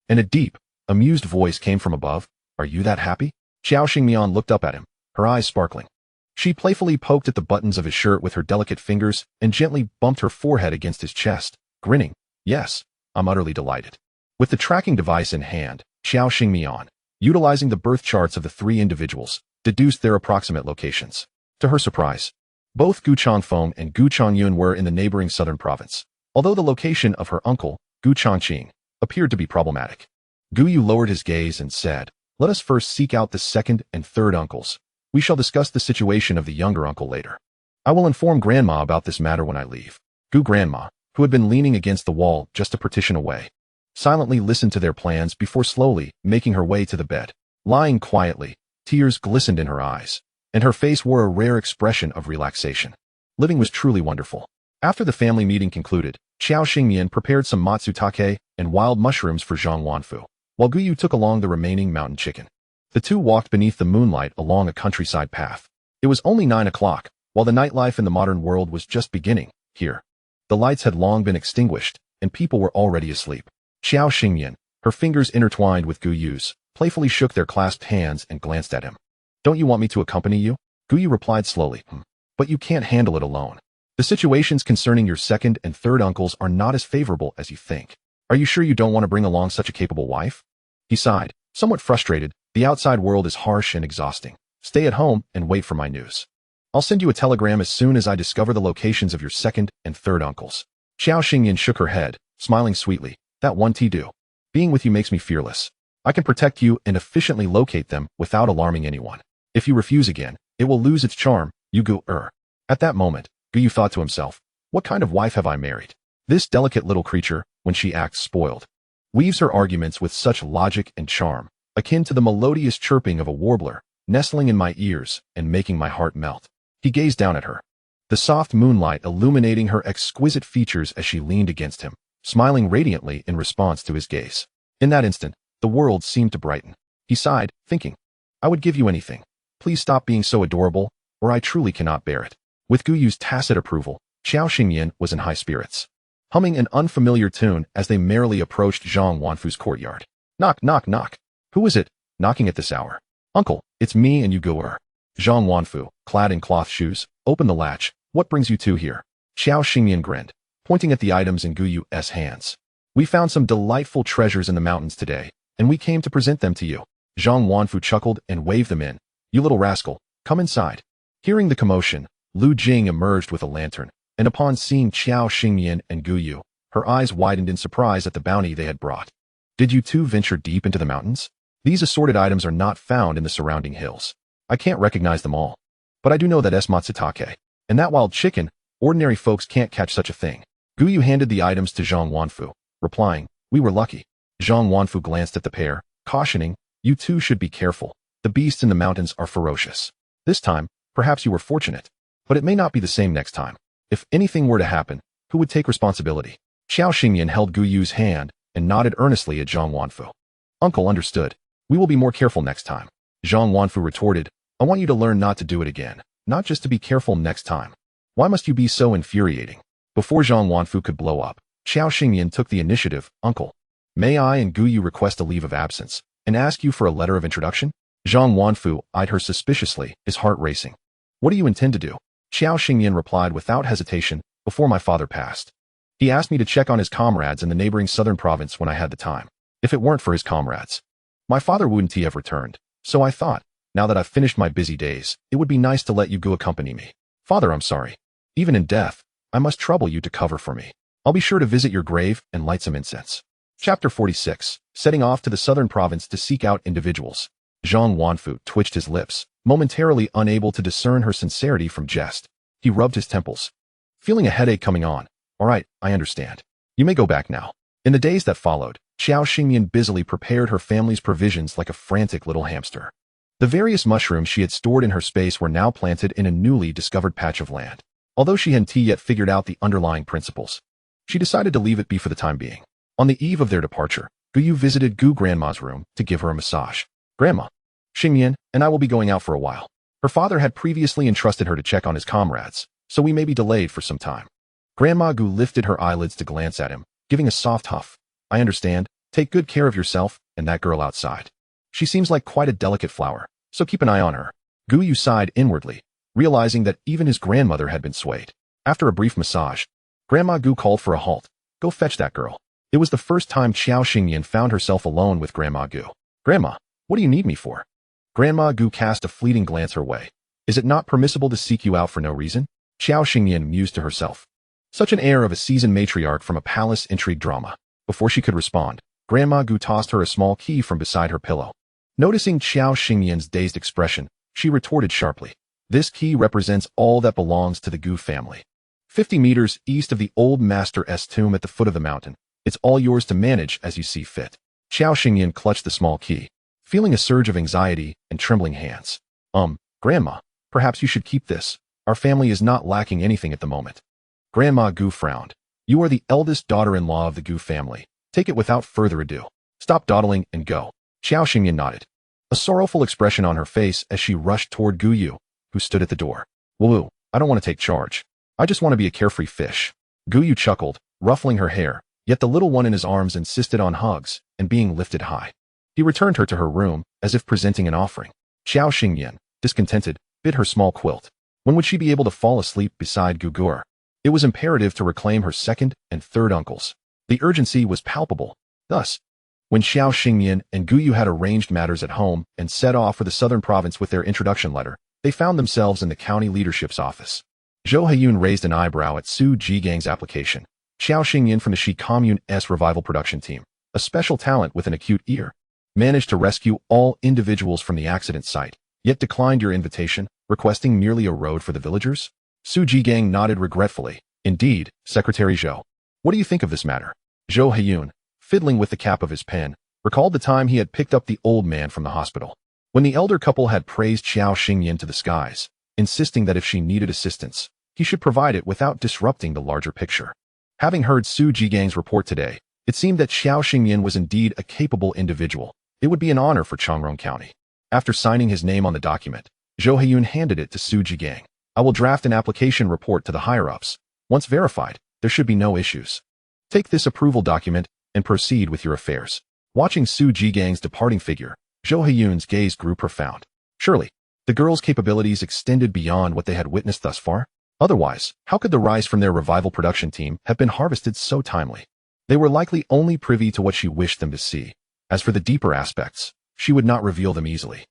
and a deep, amused voice came from above. "Are you that happy?" Xiao Xingmian looked up at him, her eyes sparkling. She playfully poked at the buttons of his shirt with her delicate fingers and gently bumped her forehead against his chest, grinning. "Yes, I'm utterly delighted." With the tracking device in hand, Xiao Xingmian, utilizing the birth charts of the three individuals, deduced their approximate locations. To her surprise, both Gu Changfeng and Gu Changyun were in the neighboring southern province, although the location of her uncle, Gu Changqing, appeared to be problematic. Gu Yu lowered his gaze and said, "Let us first seek out the second and third uncles. We shall discuss the situation of the younger uncle later. I will inform Grandma about this matter when I leave." Gu Grandma, who had been leaning against the wall just a partition away, silently listened to their plans before slowly making her way to the bed. Lying quietly, tears glistened in her eyes, and her face wore a rare expression of relaxation. Living was truly wonderful. After the family meeting concluded, Xiao Xingmian prepared some matsutake and wild mushrooms for Zhang Wanfu, while Gu Yu took along the remaining mountain chicken. The two walked beneath the moonlight along a countryside path. It was only 9 o'clock, while the nightlife in the modern world was just beginning. Here, the lights had long been extinguished, and people were already asleep. Xiao Xingmian, her fingers intertwined with Gu Yu's, playfully shook their clasped hands and glanced at him. "Don't you want me to accompany you?" Gu Yu replied slowly. "But you can't handle it alone. The situations concerning your second and third uncles are not as favorable as you think. Are you sure you don't want to bring along such a capable wife?" He sighed, somewhat frustrated. "The outside world is harsh and exhausting. Stay at home and wait for my news." I'll send you a telegram as soon as I discover the locations of your second and third uncles. Xiao Xingyan shook her head, smiling sweetly. That won't do. Being with you makes me fearless. I can protect you and efficiently locate them without alarming anyone. If you refuse again, it will lose its charm, you Gu-er. At that moment, Gu thought to himself, what kind of wife have I married? This delicate little creature, when she acts spoiled, weaves her arguments with such logic and charm, akin to the melodious chirping of a warbler, nestling in my ears and making my heart melt. He gazed down at her, the soft moonlight illuminating her exquisite features as she leaned against him, smiling radiantly in response to his gaze. In that instant, the world seemed to brighten. He sighed, thinking, I would give you anything. Please stop being so adorable, or I truly cannot bear it. With Guyu's tacit approval, Xiao Xingyan was in high spirits, humming an unfamiliar tune as they merrily approached Zhang Wanfu's courtyard. Knock, knock, knock. Who is it, knocking at this hour? Uncle, it's me and you Gu-er. Zhang Wanfu, clad in cloth shoes, opened the latch. What brings you two here? Xiao Xingyan grinned, pointing at the items in Guyu's hands. We found some delightful treasures in the mountains today, and we came to present them to you. Zhang Wanfu chuckled and waved them in. You little rascal, come inside. Hearing the commotion, Lu Jing emerged with a lantern, and upon seeing Xiao Xingyan and Guyu, her eyes widened in surprise at the bounty they had brought. Did you two venture deep into the mountains? These assorted items are not found in the surrounding hills. I can't recognize them all. But I do know that es Matsutake, and that wild chicken, ordinary folks can't catch such a thing. Guyu handed the items to Zhang Wanfu, replying, we were lucky. Zhang Wanfu glanced at the pair, cautioning, you two should be careful. The beasts in the mountains are ferocious. This time, perhaps you were fortunate, but it may not be the same next time. If anything were to happen, who would take responsibility? Xiao Xingyan held Guyu's hand and nodded earnestly at Zhang Wanfu. Uncle understood. We will be more careful next time. Zhang Wanfu retorted, I want you to learn not to do it again, not just to be careful next time. Why must you be so infuriating? Before Zhang Wanfu could blow up, Xiao Xingyan took the initiative. Uncle, may I and Guyu request a leave of absence and ask you for a letter of introduction? Zhang Wanfu eyed her suspiciously, his heart racing. What do you intend to do? Xiao Xingyan replied without hesitation, before my father passed. He asked me to check on his comrades in the neighboring southern province when I had the time. If it weren't for his comrades, my father wouldn't have returned. So I thought, now that I've finished my busy days, it would be nice to let you go accompany me. Father, I'm sorry. Even in death, I must trouble you to cover for me. I'll be sure to visit your grave and light some incense. Chapter 46, setting off to the southern province to seek out individuals. Zhang Wanfu twitched his lips, momentarily unable to discern her sincerity from jest. He rubbed his temples, feeling a headache coming on. All right, I understand. You may go back now. In the days that followed, Xiao Xingyan busily prepared her family's provisions like a frantic little hamster. The various mushrooms she had stored in her space were now planted in a newly discovered patch of land. Although she hadn't yet figured out the underlying principles, she decided to leave it be for the time being. On the eve of their departure, Guyu visited Gu Grandma's room to give her a massage. Grandma, Xingyan and I will be going out for a while. Her father had previously entrusted her to check on his comrades, so we may be delayed for some time. Grandma Gu lifted her eyelids to glance at him, giving a soft huff. I understand. Take good care of yourself and that girl outside. She seems like quite a delicate flower, so keep an eye on her. Guyu sighed inwardly, realizing that even his grandmother had been swayed. After a brief massage, Grandma Gu called for a halt. Go fetch that girl. It was the first time Xiao Xingyan found herself alone with Grandma Gu. Grandma, what do you need me for? Grandma Gu cast a fleeting glance her way. Is it not permissible to seek you out for no reason? Xiao Xingyan mused to herself. Such an air of a seasoned matriarch from a palace intrigue drama. Before she could respond, Grandma Gu tossed her a small key from beside her pillow. Noticing Xiao Xingyan's dazed expression, she retorted sharply. This key represents all that belongs to the Gu family. 50 meters east of the old master's tomb at the foot of the mountain. It's all yours to manage as you see fit. Xiao Xingyan clutched the small key, feeling a surge of anxiety and trembling hands. Grandma, perhaps you should keep this. Our family is not lacking anything at the moment. Grandma Gu frowned. You are the eldest daughter-in-law of the Gu family. Take it without further ado. Stop dawdling and go. Xiao Xingyan nodded, a sorrowful expression on her face as she rushed toward Guyu, who stood at the door. Woo, I don't want to take charge. I just want to be a carefree fish. Guyu chuckled, ruffling her hair, yet the little one in his arms insisted on hugs and being lifted high. He returned her to her room as if presenting an offering. Xiao Xingyan, discontented, bit her small quilt. When would she be able to fall asleep beside Gugur? It was imperative to reclaim her second and third uncles. The urgency was palpable. Thus, when Xiao Xingyan and Guyu had arranged matters at home and set off for the southern province with their introduction letter, They found themselves in the county leadership's office. Zhou Haiyun raised an eyebrow at Su Jigang's application. Xiao Xingyin from the Shi Commune's revival production team, a special talent with an acute ear, managed to rescue all individuals from the accident site, yet declined your invitation, requesting merely a road for the villagers? Su Jigang nodded regretfully. Indeed, Secretary Zhou. What do you think of this matter? Zhou Haiyun, fiddling with the cap of his pen, recalled the time he had picked up the old man from the hospital. When the elder couple had praised Xiao Xingyin to the skies, insisting that if she needed assistance, he should provide it without disrupting the larger picture. Having heard Su Jigang's report today, it seemed that Xiao Xingyin was indeed a capable individual. It would be an honor for Changrong County. After signing his name on the document, Zhou Haiyun handed it to Su Jigang. I will draft an application report to the higher-ups. Once verified, there should be no issues. Take this approval document and proceed with your affairs. Watching Su Jigang's departing figure, Zhou Haiyun's gaze grew profound. Surely, the girl's capabilities extended beyond what they had witnessed thus far. Otherwise, how could the rice from their revival production team have been harvested so timely? They were likely only privy to what she wished them to see. As for the deeper aspects, she would not reveal them easily.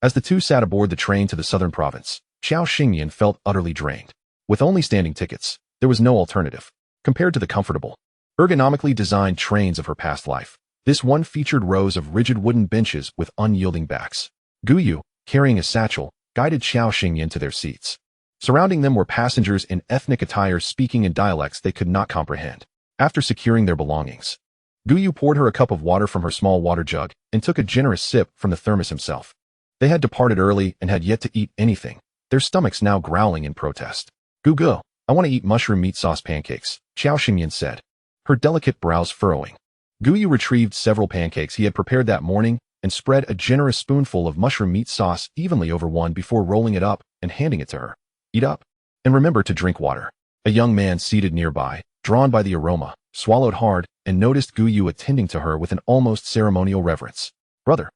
As the two sat aboard the train to the southern province, Xiao Xingyin felt utterly drained. With only standing tickets, there was no alternative. Compared to the comfortable, ergonomically designed trains of her past life, this one featured rows of rigid wooden benches with unyielding backs. Guyu, carrying a satchel, guided Xiao Xingyin to their seats. Surrounding them were passengers in ethnic attire speaking in dialects they could not comprehend. After securing their belongings, Guyu poured her a cup of water from her small water jug and took a generous sip from the thermos himself. They had departed early and had yet to eat anything, their stomachs now growling in protest. Gugu, I want to eat mushroom meat sauce pancakes, Xiao Xingyin said, her delicate brows furrowing. Guyu retrieved several pancakes he had prepared that morning and spread a generous spoonful of mushroom meat sauce evenly over one before rolling it up and handing it to her. Eat up. And remember to drink water. A young man seated nearby, drawn by the aroma, swallowed hard and noticed Guyu attending to her with an almost ceremonial reverence. Brother,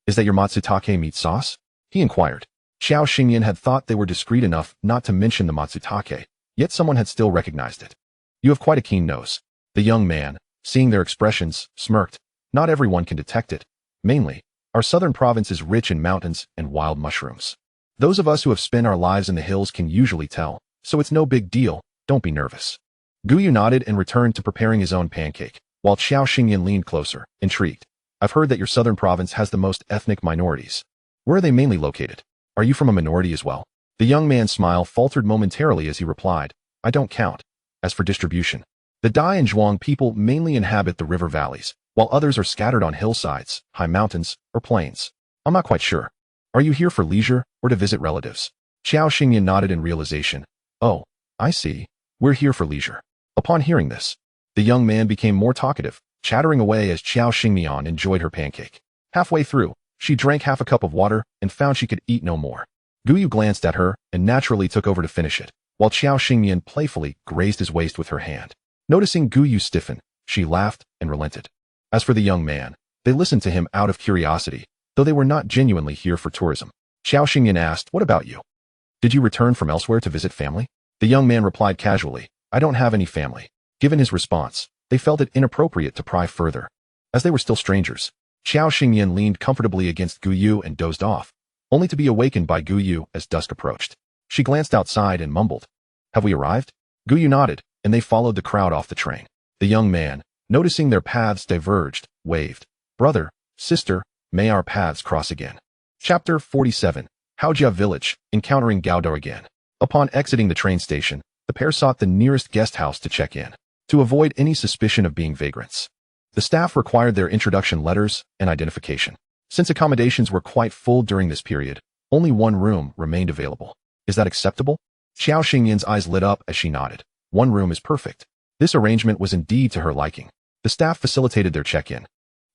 is that your matsutake meat sauce? He inquired. Xiao Xingyin had thought they were discreet enough not to mention the matsutake, yet someone had still recognized it. You have quite a keen nose. The young man, seeing their expressions, smirked. Not everyone can detect it. Mainly, our southern province is rich in mountains and wild mushrooms. Those of us who have spent our lives in the hills can usually tell, so it's no big deal, don't be nervous. Guyu nodded and returned to preparing his own pancake, while Xiao Xingyin leaned closer, intrigued. I've heard that your southern province has the most ethnic minorities. Where are they mainly located? Are you from a minority as well? The young man's smile faltered momentarily as he replied, I don't count. As for distribution, the Dai and Zhuang people mainly inhabit the river valleys, while others are scattered on hillsides, high mountains, or plains. I'm not quite sure. Are you here for leisure or to visit relatives? Xiao Xingyin nodded in realization. Oh, I see. We're here for leisure. Upon hearing this, the young man became more talkative, chattering away as Xiao Xingyan enjoyed her pancake. Halfway through, she drank half a cup of water and found she could eat no more. Guyu glanced at her and naturally took over to finish it, while Xiao Xingyan playfully grazed his waist with her hand. Noticing Guyu stiffen, she laughed and relented. As for the young man, they listened to him out of curiosity, though they were not genuinely here for tourism. Xiao Xingyan asked, What about you? Did you return from elsewhere to visit family? The young man replied casually, I don't have any family. Given his response, they felt it inappropriate to pry further. As they were still strangers, Xiao Xingyan leaned comfortably against Guyu and dozed off, only to be awakened by Guyu as dusk approached. She glanced outside and mumbled, Have we arrived? Guyu nodded, and they followed the crowd off the train. The young man, noticing their paths diverged, waved. Brother, sister, may our paths cross again. Chapter 47. Haojia Village, encountering Gaodao again. Upon exiting the train station, the pair sought the nearest guest house to check in, to avoid any suspicion of being vagrants. The staff required their introduction letters and identification. Since accommodations were quite full during this period, only one room remained available. Is that acceptable? Xiao Xingyan's eyes lit up as she nodded. One room is perfect. This arrangement was indeed to her liking. The staff facilitated their check-in,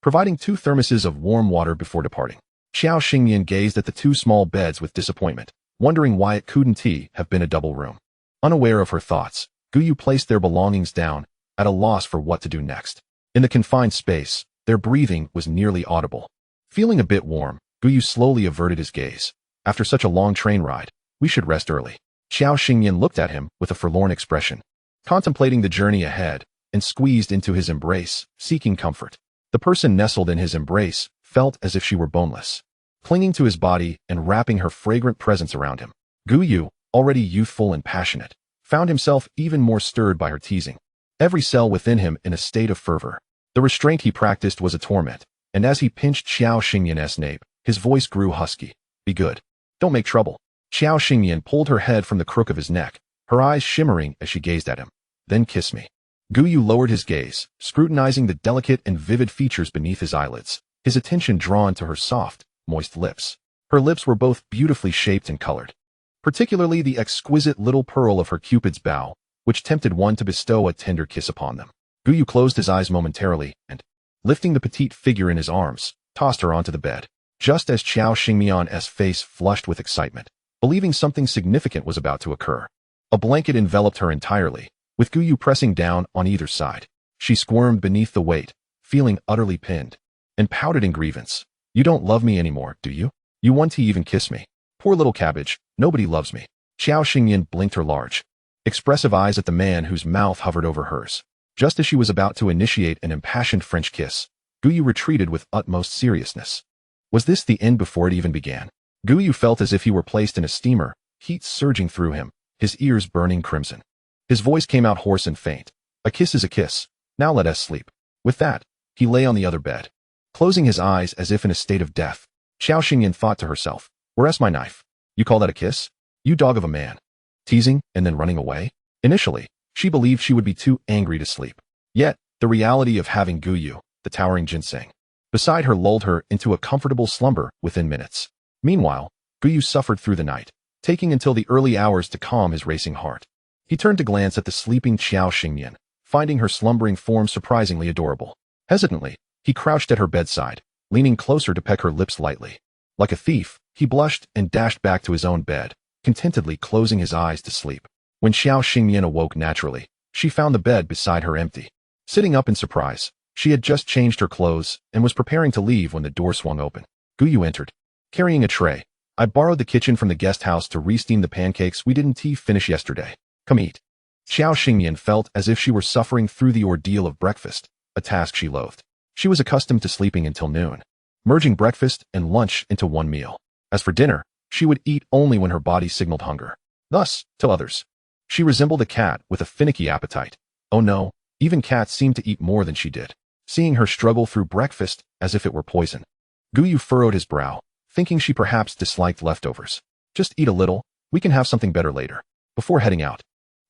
providing 2 thermoses of warm water before departing. Xiao Xingyan gazed at the 2 small beds with disappointment, wondering why it couldn't have been a double room. Unaware of her thoughts, Guyu placed their belongings down, at a loss for what to do next. In the confined space, their breathing was nearly audible. Feeling a bit warm, Guyu slowly averted his gaze. After such a long train ride, we should rest early. Xiao Xingyan looked at him with a forlorn expression, contemplating the journey ahead, and squeezed into his embrace, seeking comfort. The person nestled in his embrace felt as if she were boneless. clinging to his body and wrapping her fragrant presence around him. Gu Yu, already youthful and passionate, found himself even more stirred by her teasing, every cell within him in a state of fervor. The restraint he practiced was a torment, and as he pinched Xiao Xingyan's nape, his voice grew husky. Be good. Don't make trouble. Xiao Xingyan pulled her head from the crook of his neck, her eyes shimmering as she gazed at him. Then kiss me. Gu Yu lowered his gaze, scrutinizing the delicate and vivid features beneath his eyelids, his attention drawn to her soft, moist lips. Her lips were both beautifully shaped and colored, particularly the exquisite little pearl of her Cupid's bow, which tempted one to bestow a tender kiss upon them. Gu Yu closed his eyes momentarily and, lifting the petite figure in his arms, tossed her onto the bed. Just as Xiao Xingmian's face flushed with excitement, believing something significant was about to occur. A blanket enveloped her entirely, with Gu Yu pressing down on either side. She squirmed beneath the weight, feeling utterly pinned, and pouted in grievance. You don't love me anymore, do you? You want to even kiss me? Poor little cabbage, nobody loves me. Xiao Xingyan blinked her large, expressive eyes at the man whose mouth hovered over hers. Just as she was about to initiate an impassioned French kiss, Gu Yu retreated with utmost seriousness. Was this the end before it even began? Gu Yu felt as if he were placed in a steamer, heat surging through him, his ears burning crimson. His voice came out hoarse and faint. A kiss is a kiss. Now let us sleep. With that, he lay on the other bed, closing his eyes as if in a state of death. Xiao Xingyan thought to herself, where's my knife? You call that a kiss? You dog of a man. Teasing and then running away? Initially, she believed she would be too angry to sleep. Yet, the reality of having Gu Yu, the towering ginseng, beside her lulled her into a comfortable slumber within minutes. Meanwhile, Gu Yu suffered through the night, taking until the early hours to calm his racing heart. He turned to glance at the sleeping Xiao Xingyan, finding her slumbering form surprisingly adorable. Hesitantly, he crouched at her bedside, leaning closer to peck her lips lightly. Like a thief, he blushed and dashed back to his own bed, contentedly closing his eyes to sleep. When Xiao Xingyan awoke naturally, she found the bed beside her empty. Sitting up in surprise, she had just changed her clothes and was preparing to leave when the door swung open. Gu Yu entered, carrying a tray. I borrowed the kitchen from the guest house to re-steam the pancakes we didn't finish yesterday. Come eat. Xiao Xingyan felt as if she were suffering through the ordeal of breakfast, a task she loathed. She was accustomed to sleeping until noon, merging breakfast and lunch into one meal. As for dinner, she would eat only when her body signaled hunger. Thus, to others, she resembled a cat with a finicky appetite. Oh no, even cats seemed to eat more than she did. Seeing her struggle through breakfast as if it were poison, Gu Yu furrowed his brow, thinking she perhaps disliked leftovers. Just eat a little, we can have something better later. Before heading out,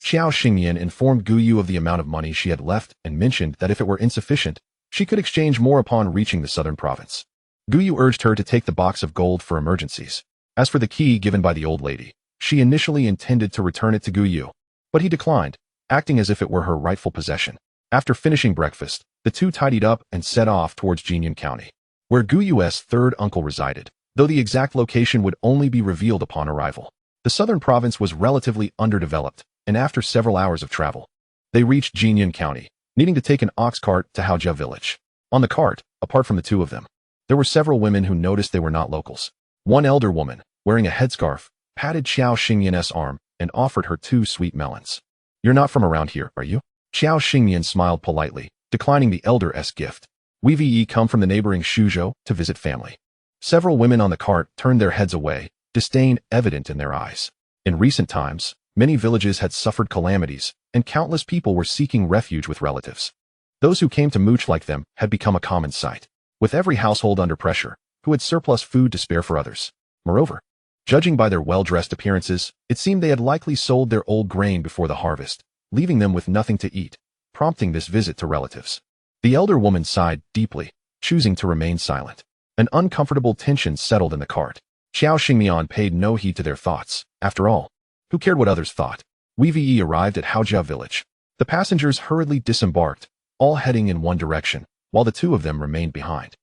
Xiao Xingyan informed Gu Yu of the amount of money she had left and mentioned that if it were insufficient, she could exchange more upon reaching the southern province. Gu Yu urged her to take the box of gold for emergencies. As for the key given by the old lady, she initially intended to return it to Gu Yu, but he declined, acting as if it were her rightful possession. After finishing breakfast, the two tidied up and set off towards Jinyan County, where Gu Yu's third uncle resided, though the exact location would only be revealed upon arrival. The southern province was relatively underdeveloped, and after several hours of travel, they reached Jinyan County, needing to take an ox cart to Haojia village. On the cart, apart from the two of them, there were several women who noticed they were not locals. One elder woman, wearing a headscarf, patted Xiao Xingyan's arm and offered her 2 sweet melons. You're not from around here, are you? Xiao Xingyan smiled politely, declining the elder's gift. We come from the neighboring Shuzhou to visit family. Several women on the cart turned their heads away, disdain evident in their eyes. In recent times, many villages had suffered calamities, and countless people were seeking refuge with relatives. Those who came to mooch like them had become a common sight, with every household under pressure, who had surplus food to spare for others. Moreover, judging by their well-dressed appearances, it seemed they had likely sold their old grain before the harvest, leaving them with nothing to eat, prompting this visit to relatives. The elder woman sighed deeply, choosing to remain silent. An uncomfortable tension settled in the cart. Xiao Xingmian paid no heed to their thoughts. After all, who cared what others thought? We arrived at Haojia village. The passengers hurriedly disembarked, all heading in one direction, while the two of them remained behind.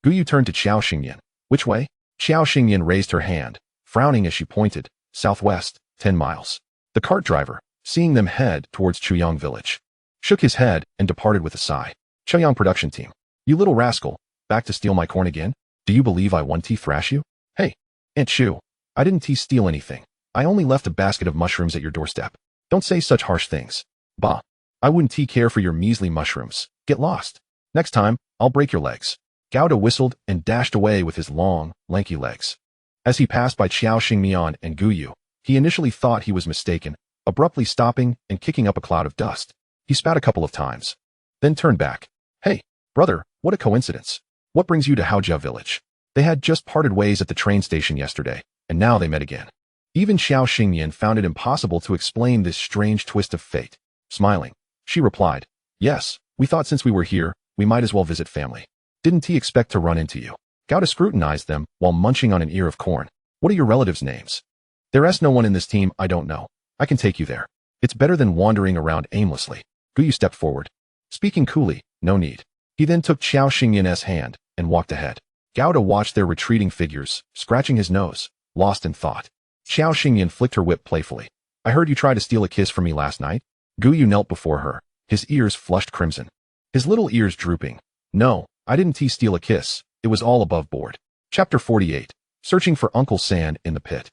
Gu Yu turned to Xiao Xingyan. Which way? Xiao Xingyan raised her hand, frowning as she pointed, southwest, 10 miles. The cart driver, seeing them head towards Chuyang village, shook his head and departed with a sigh. Chuyang production team. You little rascal, back to steal my corn again? Do you believe I want to thrash you? Hey, Aunt Shu, I didn't steal anything. I only left a basket of mushrooms at your doorstep. Don't say such harsh things. Bah, I wouldn't care for your measly mushrooms. Get lost. Next time, I'll break your legs. Gao whistled and dashed away with his long, lanky legs. As he passed by Qiao Xingmian and Gu Yu, he initially thought he was mistaken, abruptly stopping and kicking up a cloud of dust. He spat a couple of times, then turned back. Hey, brother, what a coincidence. What brings you to Haojia village? They had just parted ways at the train station yesterday, and now they met again. Even Xiao Xingmian found it impossible to explain this strange twist of fate. Smiling, she replied, yes, we thought since we were here, we might as well visit family. Didn't he expect to run into you? Gao scrutinized them while munching on an ear of corn. What are your relatives' names? There's no one in this team I don't know. I can take you there. It's better than wandering around aimlessly. Gu Yu stepped forward. Speaking coolly, no need. He then took Qiao Xingyan's hand and walked ahead. Gao watched their retreating figures, scratching his nose, lost in thought. Qiao Xingyan flicked her whip playfully. I heard you try to steal a kiss from me last night. Gu Yu knelt before her, his ears flushed crimson. His little ears drooping. No, I didn't steal a kiss. It was all above board. Chapter 48. Searching for Uncle San in the pit.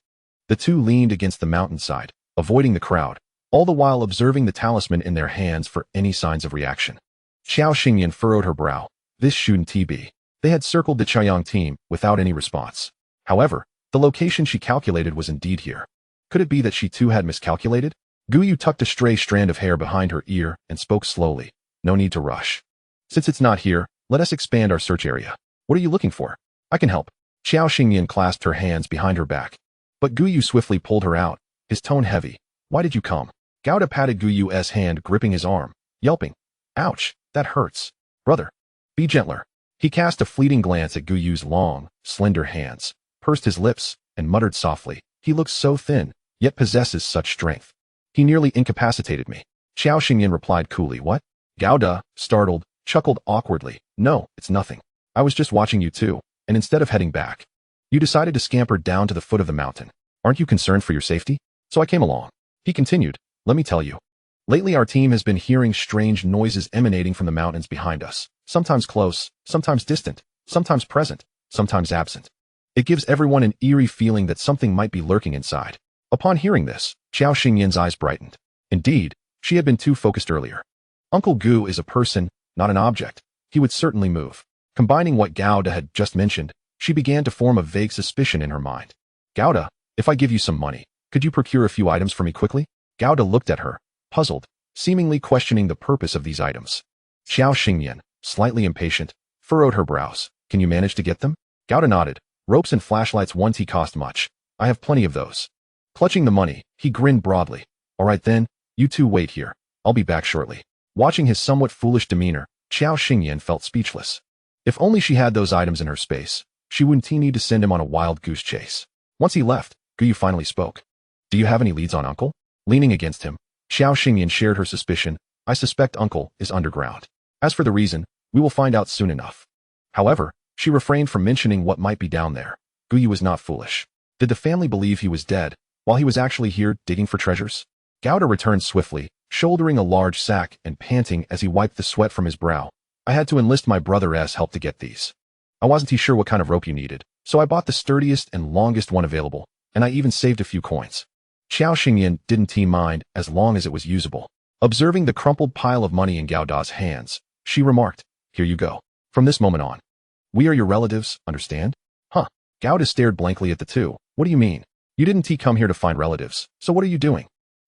The two leaned against the mountainside, avoiding the crowd, all the while observing the talisman in their hands for any signs of reaction. Qiao Xingyan furrowed her brow. This shouldn't be. They had circled the Chaoyang team without any response. However, the location she calculated was indeed here. Could it be that she too had miscalculated? Gu Yu tucked a stray strand of hair behind her ear and spoke slowly. No need to rush. Since it's not here, let us expand our search area. What are you looking for? I can help. Qiao Xingyan clasped her hands behind her back. But Gu Yu swiftly pulled her out, his tone heavy. Why did you come? Gao patted Gu Yu's hand, gripping his arm, yelping. Ouch, that hurts. Brother, be gentler. He cast a fleeting glance at Gu Yu's long, slender hands, pursed his lips, and muttered softly. He looks so thin, yet possesses such strength. He nearly incapacitated me. Qiao Xingyan replied coolly. What? Gao, startled, chuckled awkwardly. No, it's nothing. I was just watching you too, and instead of heading back, you decided to scamper down to the foot of the mountain. Aren't you concerned for your safety? So I came along. He continued. Let me tell you. Lately our team has been hearing strange noises emanating from the mountains behind us. Sometimes close, sometimes distant, sometimes present, sometimes absent. It gives everyone an eerie feeling that something might be lurking inside. Upon hearing this, Qiao Xingyan's eyes brightened. Indeed, she had been too focused earlier. Uncle Gu is a person, not an object. He would certainly move. Combining what Gao had just mentioned, she began to form a vague suspicion in her mind. Gao, if I give you some money, could you procure a few items for me quickly? Gao looked at her, puzzled, seemingly questioning the purpose of these items. Qiao Xingyan, slightly impatient, furrowed her brows. Can you manage to get them? Gao nodded. Ropes and flashlights won't cost much. I have plenty of those. Clutching the money, he grinned broadly. All right then, you two wait here. I'll be back shortly. Watching his somewhat foolish demeanor, Qiao Xingyan felt speechless. If only she had those items in her space, she wouldn't need to send him on a wild goose chase. Once he left, Gu Yu finally spoke. Do you have any leads on Uncle? Leaning against him, Qiao Xingyan shared her suspicion. I suspect Uncle is underground. As for the reason, we will find out soon enough. However, she refrained from mentioning what might be down there. Gu Yu was not foolish. Did the family believe he was dead, while he was actually here digging for treasures? Gao returned swiftly, shouldering a large sack and panting as he wiped the sweat from his brow. I had to enlist my brother's help to get these. I wasn't sure what kind of rope you needed, so I bought the sturdiest and longest one available, and I even saved a few coins. Qiao Xingyan didn't mind as long as it was usable. Observing the crumpled pile of money in Gao's hands, she remarked, here you go. From this moment on, we are your relatives, understand? Huh. Gao stared blankly at the two. What do you mean? You didn't come here to find relatives, so what are you doing?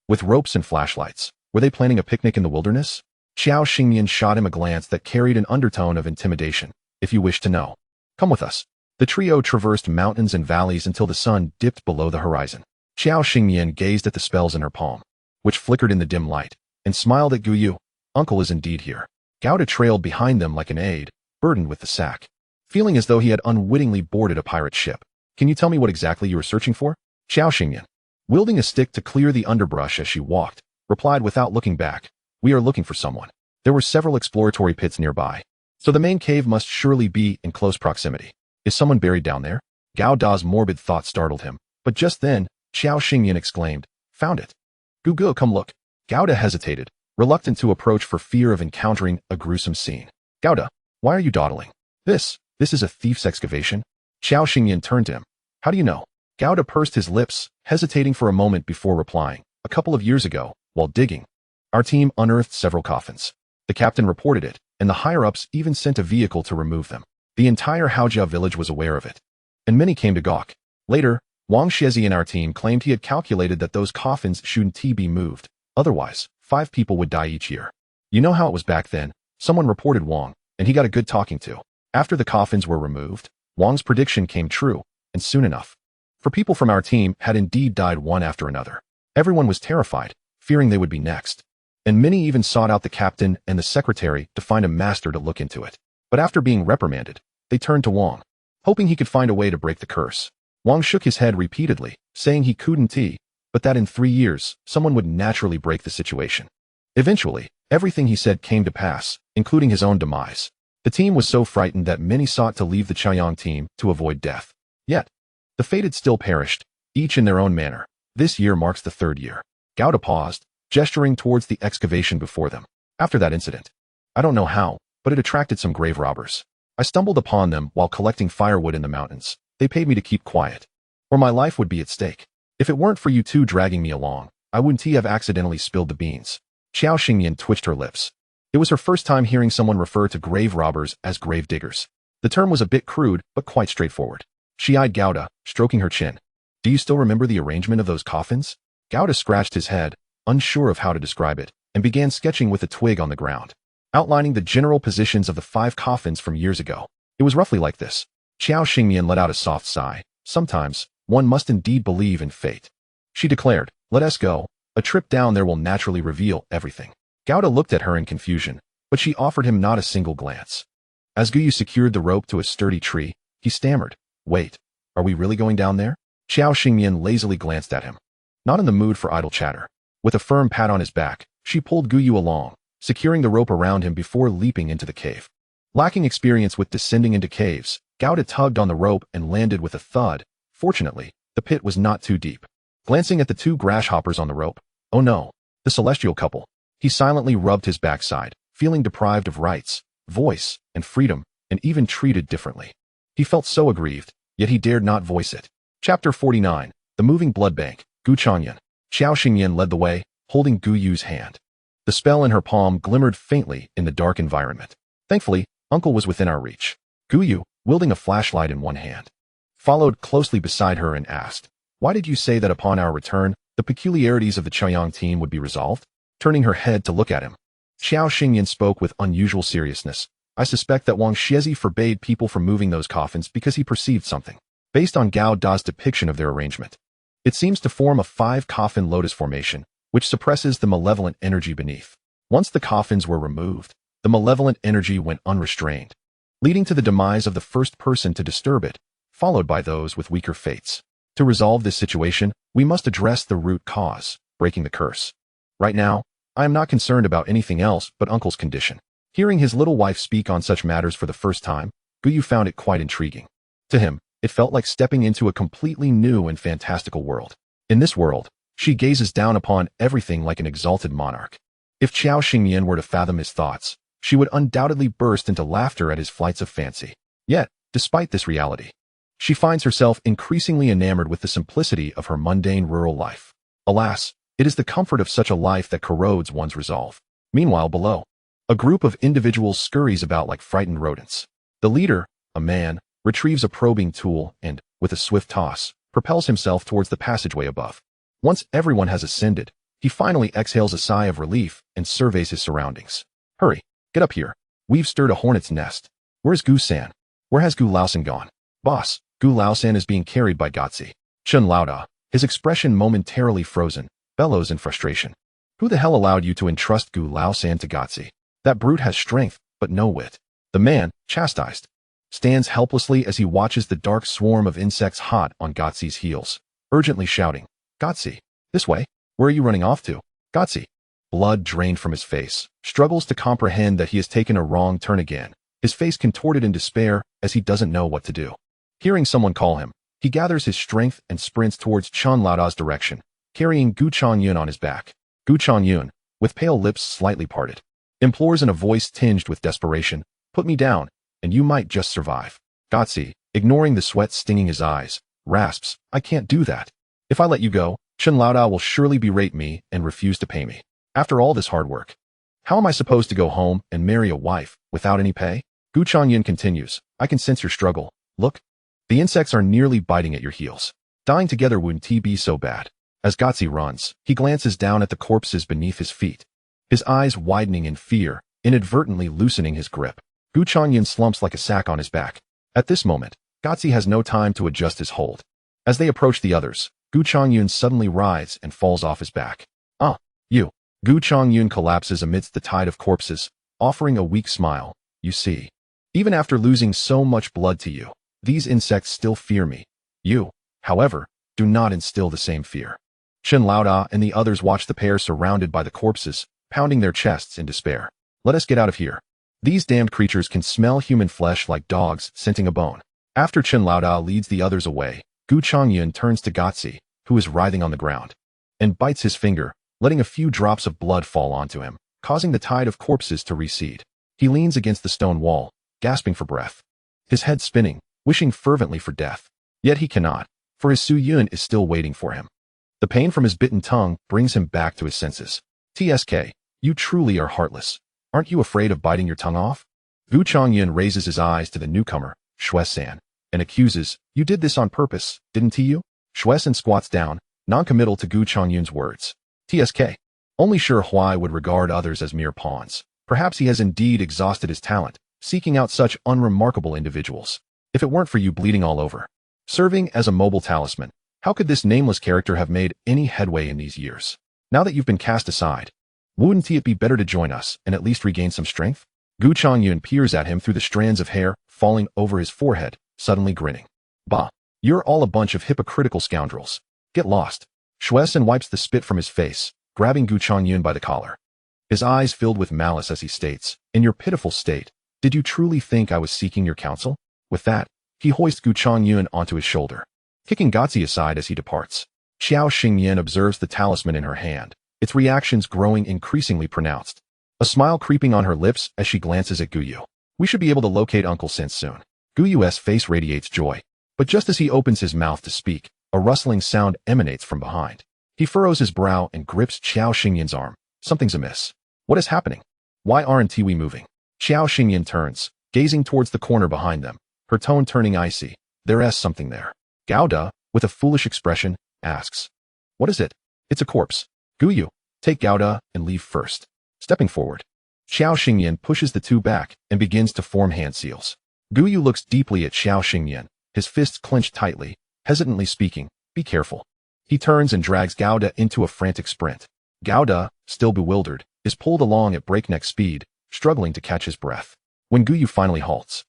With ropes and flashlights, were they planning a picnic in the wilderness? Qiao Xingyan shot him a glance that carried an undertone of intimidation. If you wish to know, come with us. The trio traversed mountains and valleys until the sun dipped below the horizon. Qiao Xingyan gazed at the spells in her palm, which flickered in the dim light, and smiled at Gu Yu. Uncle is indeed here. Gao trailed behind them like an aide, burdened with the sack, feeling as though he had unwittingly boarded a pirate ship. Can you tell me what exactly you are searching for? Qiao Xingyan, wielding a stick to clear the underbrush as she walked, replied without looking back. We are looking for someone. There were several exploratory pits nearby, so the main cave must surely be in close proximity. Is someone buried down there? Gao's morbid thought startled him, but just then, Qiao Xingyan exclaimed, found it. Gu, come look. Gao hesitated, reluctant to approach for fear of encountering a gruesome scene. Gao, why are you dawdling? This is a thief's excavation? Qiao Xingyan turned to him. How do you know? Gao pursed his lips, hesitating for a moment before replying. A couple of years ago, while digging, our team unearthed several coffins. The captain reported it, and the higher-ups even sent a vehicle to remove them. The entire Haojia village was aware of it, and many came to gawk. Later, Wang Xiezi and our team claimed he had calculated that those coffins shouldn't be moved, otherwise, 5 people would die each year. You know how it was back then, someone reported Wang, and he got a good talking to. After the coffins were removed, Wang's prediction came true, and soon enough. For people from our team had indeed died one after another. Everyone was terrified, fearing they would be next. And many even sought out the captain and the secretary to find a master to look into it. But after being reprimanded, they turned to Wang, hoping he could find a way to break the curse. Wang shook his head repeatedly, saying he couldn't, but that in 3 years, someone would naturally break the situation. Eventually, everything he said came to pass, including his own demise. The team was so frightened that many sought to leave the Chaoyang team to avoid death. Yet, the fated still perished, each in their own manner. This year marks the 3rd year. Gauda paused, gesturing towards the excavation before them. After that incident, I don't know how, but it attracted some grave robbers. I stumbled upon them while collecting firewood in the mountains. They paid me to keep quiet, or my life would be at stake. If it weren't for you two dragging me along, I wouldn't have accidentally spilled the beans. Qiao Xingyan twitched her lips. It was her first time hearing someone refer to grave robbers as grave diggers. The term was a bit crude, but quite straightforward. She eyed Gauda, stroking her chin. Do you still remember the arrangement of those coffins? Gauda scratched his head, unsure of how to describe it, and began sketching with a twig on the ground, outlining the general positions of the 5 coffins from years ago. It was roughly like this. Qiao Xingyan let out a soft sigh. Sometimes, one must indeed believe in fate. She declared, let us go. A trip down there will naturally reveal everything. Gauda looked at her in confusion, but she offered him not a single glance. As Guyu secured the rope to a sturdy tree, he stammered, wait, are we really going down there? Qiao Xingyan lazily glanced at him. Not in the mood for idle chatter. With a firm pat on his back, she pulled Guyu along, securing the rope around him before leaping into the cave. Lacking experience with descending into caves, Gauda tugged on the rope and landed with a thud. Fortunately, the pit was not too deep. Glancing at the 2 grasshoppers on the rope, oh no, the celestial couple. He silently rubbed his backside, feeling deprived of rights, voice, and freedom, and even treated differently. He felt so aggrieved, yet he dared not voice it. Chapter 49, The Moving Blood Bank, Gu Chanyan. Qiao Xingyan led the way, holding Gu Yu's hand. The spell in her palm glimmered faintly in the dark environment. Thankfully, Uncle was within our reach. Gu Yu, wielding a flashlight in one hand, followed closely beside her and asked, why did you say that upon our return, the peculiarities of the Chaoyang team would be resolved? Turning her head to look at him, Qiao Xingyan spoke with unusual seriousness. I suspect that Wang Xiezi forbade people from moving those coffins because he perceived something. Based on Gao Da's depiction of their arrangement, it seems to form a 5-coffin lotus formation, which suppresses the malevolent energy beneath. Once the coffins were removed, the malevolent energy went unrestrained, leading to the demise of the first person to disturb it, followed by those with weaker fates. To resolve this situation, we must address the root cause, breaking the curse. Right now, I am not concerned about anything else but Uncle's condition. Hearing his little wife speak on such matters for the first time, Guyu found it quite intriguing. To him, it felt like stepping into a completely new and fantastical world. In this world, she gazes down upon everything like an exalted monarch. If Qiao Xingyan were to fathom his thoughts, she would undoubtedly burst into laughter at his flights of fancy. Yet, despite this reality, she finds herself increasingly enamored with the simplicity of her mundane rural life. Alas, it is the comfort of such a life that corrodes one's resolve. Meanwhile, below, a group of individuals scurries about like frightened rodents. The leader, a man, retrieves a probing tool and, with a swift toss, propels himself towards the passageway above. Once everyone has ascended, he finally exhales a sigh of relief and surveys his surroundings. Hurry, get up here. We've stirred a hornet's nest. Where's Gu-san? Where has Gu Laosan gone? Boss, Gu Laosan is being carried by Gotzi. Chen Laoda, his expression momentarily frozen, bellows in frustration. Who the hell allowed you to entrust Gu Laosan to Gotzi? That brute has strength, but no wit. The man, chastised, stands helplessly as he watches the dark swarm of insects hot on Gotzi's heels, urgently shouting, Gotzi, this way, where are you running off to? Gotzi, blood drained from his face, struggles to comprehend that he has taken a wrong turn again, his face contorted in despair as he doesn't know what to do. Hearing someone call him, he gathers his strength and sprints towards Chen Laoda's direction, carrying Gu Changyun on his back. Gu Changyun, with pale lips slightly parted, implores in a voice tinged with desperation, put me down, and you might just survive. Gotzi, ignoring the sweat stinging his eyes, rasps, I can't do that. If I let you go, Chen Laoda will surely berate me and refuse to pay me. After all this hard work, how am I supposed to go home and marry a wife without any pay? Gu Chongyun continues, I can sense your struggle. Look. The insects are nearly biting at your heels. Dying together wouldn't be so bad. As Gotzi runs, he glances down at the corpses beneath his feet. His eyes widening in fear, inadvertently loosening his grip. Gu Chongyun slumps like a sack on his back. At this moment, Gotzi has no time to adjust his hold. As they approach the others, Gu Chongyun suddenly writhes and falls off his back. You. Gu Chongyun collapses amidst the tide of corpses, offering a weak smile. You see. Even after losing so much blood to you, these insects still fear me. You, however, do not instill the same fear. Chen Laoda and the others watch the pair surrounded by the corpses, pounding their chests in despair. Let us get out of here. These damned creatures can smell human flesh like dogs scenting a bone. After Chen Laoda leads the others away, Gu Chongyun turns to Gotzi, who is writhing on the ground, and bites his finger, letting a few drops of blood fall onto him, causing the tide of corpses to recede. He leans against the stone wall, gasping for breath. His head spinning, wishing fervently for death. Yet he cannot, for his Su Yun is still waiting for him. The pain from his bitten tongue brings him back to his senses. TSK, you truly are heartless. Aren't you afraid of biting your tongue off? Gu Chongyun raises his eyes to the newcomer, Shuesan, and accuses, you did this on purpose, didn't you? Shuesan squats down, non-committal to Gu Chongyun's words. TSK. Only Shi Huai would regard others as mere pawns. Perhaps he has indeed exhausted his talent, seeking out such unremarkable individuals. If it weren't for you bleeding all over, serving as a mobile talisman, how could this nameless character have made any headway in these years? Now that you've been cast aside, wouldn't it be better to join us and at least regain some strength? Gu Chongyun peers at him through the strands of hair falling over his forehead, suddenly grinning. Bah, you're all a bunch of hypocritical scoundrels. Get lost. Shuesan wipes the spit from his face, grabbing Gu Chongyun by the collar. His eyes filled with malice as he states, in your pitiful state, did you truly think I was seeking your counsel? With that, he hoists Gu Chongyun onto his shoulder, kicking Gotzi aside as he departs. Xiao Xingyan observes the talisman in her hand, its reactions growing increasingly pronounced. A smile creeping on her lips as she glances at Guyu. We should be able to locate Uncle Sin soon. Guyu's face radiates joy. But just as he opens his mouth to speak, a rustling sound emanates from behind. He furrows his brow and grips Xiao Xingyan's arm. Something's amiss. What is happening? Why aren't we moving? Xiao Xingyan turns, gazing towards the corner behind them, her tone turning icy. There's something there. Gao, with a foolish expression, asks. What is it? It's a corpse. Guyu, take Gao and leave first. Stepping forward, Xiao Xingyan pushes the two back and begins to form hand seals. Guyu looks deeply at Xiao Xingyan, his fists clenched tightly, hesitantly speaking, be careful. He turns and drags Gao into a frantic sprint. Gao, still bewildered, is pulled along at breakneck speed, struggling to catch his breath. When Guyu finally halts,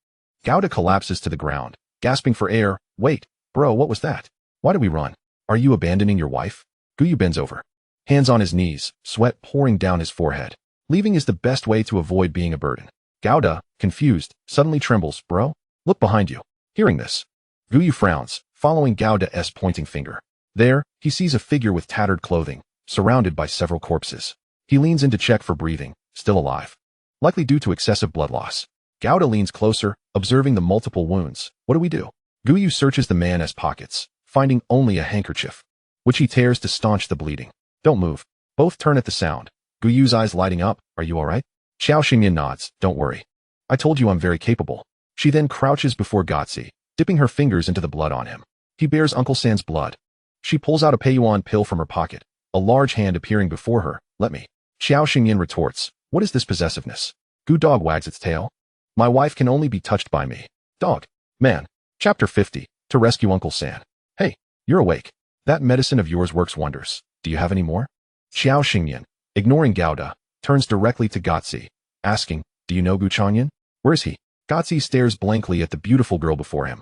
Gao collapses to the ground, gasping for air. Wait, bro, what was that? Why did we run? Are you abandoning your wife? Guyu bends over, hands on his knees, sweat pouring down his forehead. Leaving is the best way to avoid being a burden. Gao, confused, suddenly trembles. Bro, look behind you. Hearing this, Guyu frowns, following Gao's pointing finger. There, he sees a figure with tattered clothing, surrounded by several corpses. He leans in to check for breathing, still alive. Likely due to excessive blood loss. Gao leans closer, observing the multiple wounds. What do we do? Guyu searches the man's pockets, finding only a handkerchief, which he tears to staunch the bleeding. Don't move. Both turn at the sound. Guyu's eyes lighting up. Are you alright? Xiao Xingyan nods. Don't worry. I told you I'm very capable. She then crouches before Gotzi, dipping her fingers into the blood on him. He bears Uncle San's blood. She pulls out a Peiyuan pill from her pocket, a large hand appearing before her. Let me. Xiao Xingyan retorts. What is this possessiveness? Gu dog wags its tail. My wife can only be touched by me. Dog. Man. Chapter 50. To rescue Uncle San. Hey, you're awake. That medicine of yours works wonders. Do you have any more? Xiao Xingyan, ignoring Gao, turns directly to Gotzi, asking, do you know Gu Chongyun? Where is he? Gotzi stares blankly at the beautiful girl before him.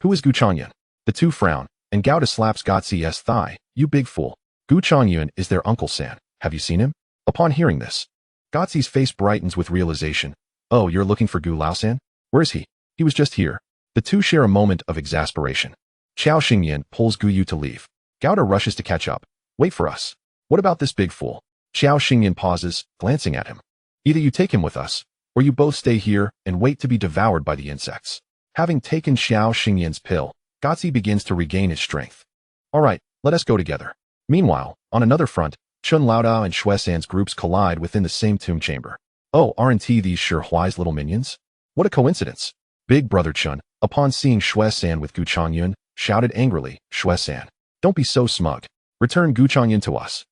Who is Gu Chongyun? The two frown, and Gao slaps Gotzi's thigh. You big fool. Gu Chongyun is their Uncle San. Have you seen him? Upon hearing this, Gotzi's face brightens with realization. Oh, you're looking for Gu Laosan? Where is he? He was just here. The two share a moment of exasperation. Xiao Xingyan pulls Guyu to leave. Gao rushes to catch up. Wait for us. What about this big fool? Xiao Xingyan pauses, glancing at him. Either you take him with us, or you both stay here and wait to be devoured by the insects. Having taken Xiao Xingyan's pill, Gotzi begins to regain his strength. All right, let us go together. Meanwhile, on another front, Chen Laodao and Shuesan's groups collide within the same tomb chamber. Oh, aren't these Shi Huai's little minions? What a coincidence. Big Brother Chun, upon seeing Shuai-san with Gu Chongyun, shouted angrily, Shuai-san, don't be so smug. Return Gu Chongyun to us.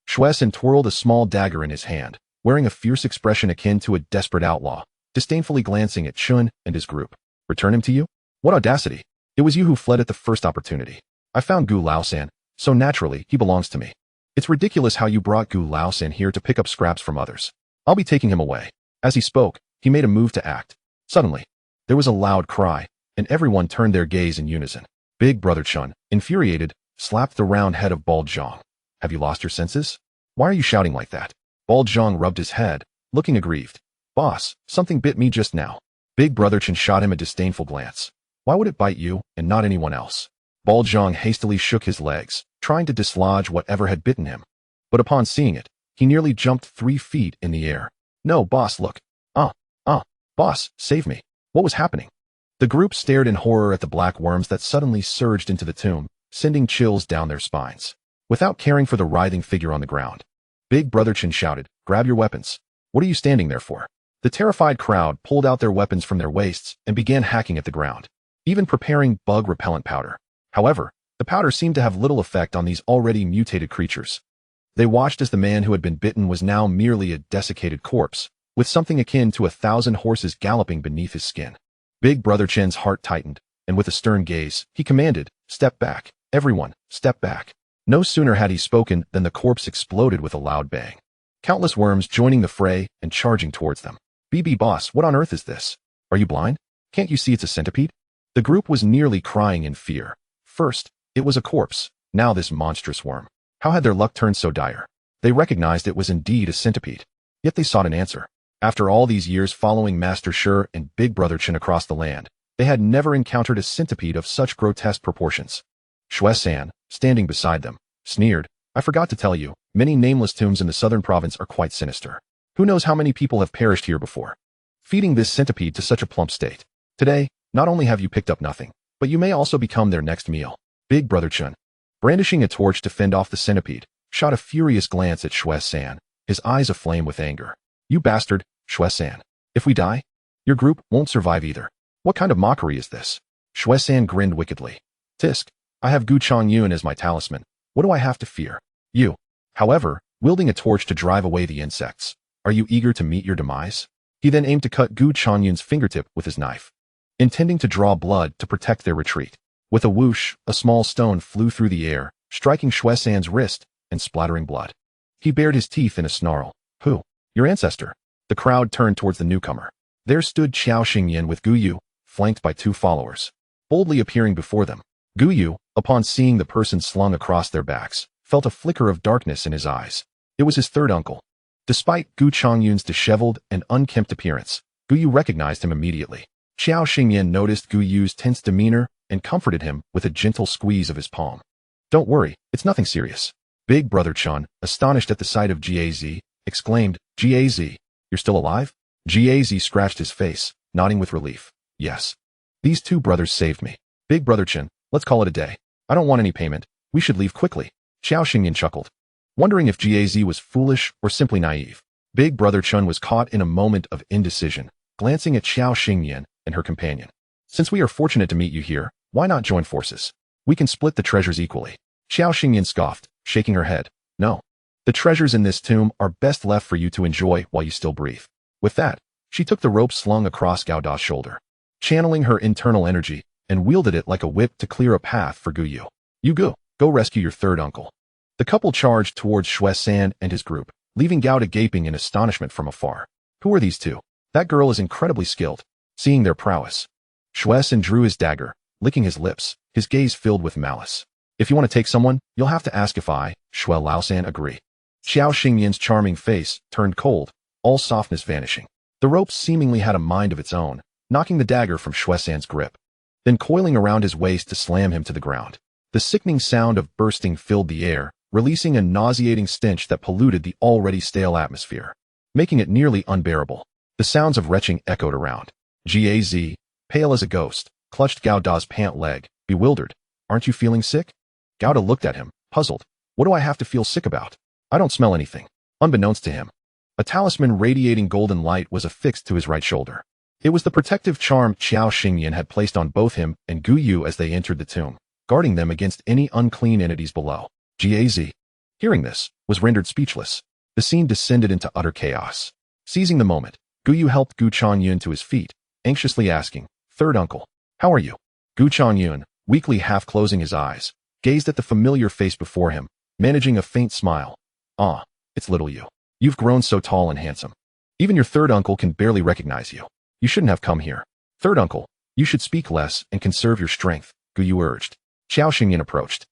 Shuai-san twirled a small dagger in his hand, wearing a fierce expression akin to a desperate outlaw, disdainfully glancing at Chun and his group. Return him to you? What audacity! It was you who fled at the first opportunity. I found Gu Lao-san, so naturally he belongs to me. It's ridiculous how you brought Gu Lao-san here to pick up scraps from others. I'll be taking him away. As he spoke, he made a move to act. Suddenly, there was a loud cry, and everyone turned their gaze in unison. Big Brother Chun, infuriated, slapped the round head of Bald Zhang. Have you lost your senses? Why are you shouting like that? Bald Zhang rubbed his head, looking aggrieved. Boss, something bit me just now. Big Brother Chun shot him a disdainful glance. Why would it bite you, and not anyone else? Bald Zhang hastily shook his legs, trying to dislodge whatever had bitten him. But upon seeing it, he nearly jumped 3 feet in the air. No, boss, look. Boss, save me. What was happening? The group stared in horror at the black worms that suddenly surged into the tomb, sending chills down their spines. Without caring for the writhing figure on the ground, Big Brother Chin shouted, grab your weapons. What are you standing there for? The terrified crowd pulled out their weapons from their waists and began hacking at the ground, even preparing bug repellent powder. However, the powder seemed to have little effect on these already mutated creatures. They watched as the man who had been bitten was now merely a desiccated corpse, with something akin to 1,000 horses galloping beneath his skin. Big Brother Chen's heart tightened, and with a stern gaze, he commanded, step back, everyone, step back. No sooner had he spoken than the corpse exploded with a loud bang. Countless worms joining the fray and charging towards them. BB boss, what on earth is this? Are you blind? Can't you see it's a centipede? The group was nearly crying in fear. First, it was a corpse, now this monstrous worm. How had their luck turned so dire? They recognized it was indeed a centipede. Yet they sought an answer. After all these years following Master Shi and Big Brother Chin across the land, they had never encountered a centipede of such grotesque proportions. Shuai-san, standing beside them, sneered, I forgot to tell you, many nameless tombs in the southern province are quite sinister. Who knows how many people have perished here before? Feeding this centipede to such a plump state. Today, not only have you picked up nothing, but you may also become their next meal. Big Brother Chun, brandishing a torch to fend off the centipede, shot a furious glance at Shuai-san, his eyes aflame with anger. You bastard, Shuai-san. If we die, your group won't survive either. What kind of mockery is this? Shuai-san grinned wickedly. Tisk, I have Gu Chongyun as my talisman. What do I have to fear? You, however, wielding a torch to drive away the insects. Are you eager to meet your demise? He then aimed to cut Gu Chongyun's fingertip with his knife, intending to draw blood to protect their retreat. With a whoosh, a small stone flew through the air, striking Shuai-san's wrist and splattering blood. He bared his teeth in a snarl. Who? Your ancestor. The crowd turned towards the newcomer. There stood Qiao Xingyan with Gu Yu, flanked by 2 followers, boldly appearing before them. Gu Yu, upon seeing the person slung across their backs, felt a flicker of darkness in his eyes. It was his third uncle. Despite Gu Chongyun's disheveled and unkempt appearance, Gu Yu recognized him immediately. Qiao Xingyan noticed Gu Yu's tense demeanor and comforted him with a gentle squeeze of his palm. Don't worry, it's nothing serious. Big Brother Chun, astonished at the sight of Gaz, exclaimed, Gaz, you're still alive? Gaz scratched his face, nodding with relief. Yes. These 2 brothers saved me. Big Brother Chun, let's call it a day. I don't want any payment. We should leave quickly. Qiao Xingyan chuckled, wondering if Gaz was foolish or simply naive. Big Brother Chun was caught in a moment of indecision, glancing at Qiao Xingyan and her companion. Since we are fortunate to meet you here, why not join forces? We can split the treasures equally. Qiao Xingyan scoffed, shaking her head. No. The treasures in this tomb are best left for you to enjoy while you still breathe. With that, she took the rope slung across Gao Da's shoulder, channeling her internal energy, and wielded it like a whip to clear a path for Gu Yu. You go rescue your third uncle. The couple charged towards Shuai-san and his group, leaving Gao Da gaping in astonishment from afar. Who are these 2? That girl is incredibly skilled. Seeing their prowess, Shuai-san drew his dagger, licking his lips, his gaze filled with malice. If you want to take someone, you'll have to ask if I, Shuai Lao-san, agree. Qiao Xingyan's charming face turned cold, all softness vanishing. The rope seemingly had a mind of its own, knocking the dagger from Shuai-san's grip, then coiling around his waist to slam him to the ground. The sickening sound of bursting filled the air, releasing a nauseating stench that polluted the already stale atmosphere, making it nearly unbearable. The sounds of retching echoed around. Gaz, pale as a ghost, clutched Gao Da's pant leg, bewildered. Aren't you feeling sick? Gao Da looked at him, puzzled. What do I have to feel sick about? I don't smell anything. Unbeknownst to him, a talisman radiating golden light was affixed to his right shoulder. It was the protective charm Qiao Xingyan had placed on both him and Gu Yu as they entered the tomb, guarding them against any unclean entities below. Gaz, hearing this, was rendered speechless. The scene descended into utter chaos. Seizing the moment, Gu Yu helped Gu Chanyun to his feet, anxiously asking, "Third uncle, how are you?" Gu Chanyun, weakly half closing his eyes, gazed at the familiar face before him, managing a faint smile. "Ah, it's little you. You've grown so tall and handsome. Even your third uncle can barely recognize you. You shouldn't have come here. Third uncle, you should speak less and conserve your strength," Gu Yu urged. Qiao Xingyan approached,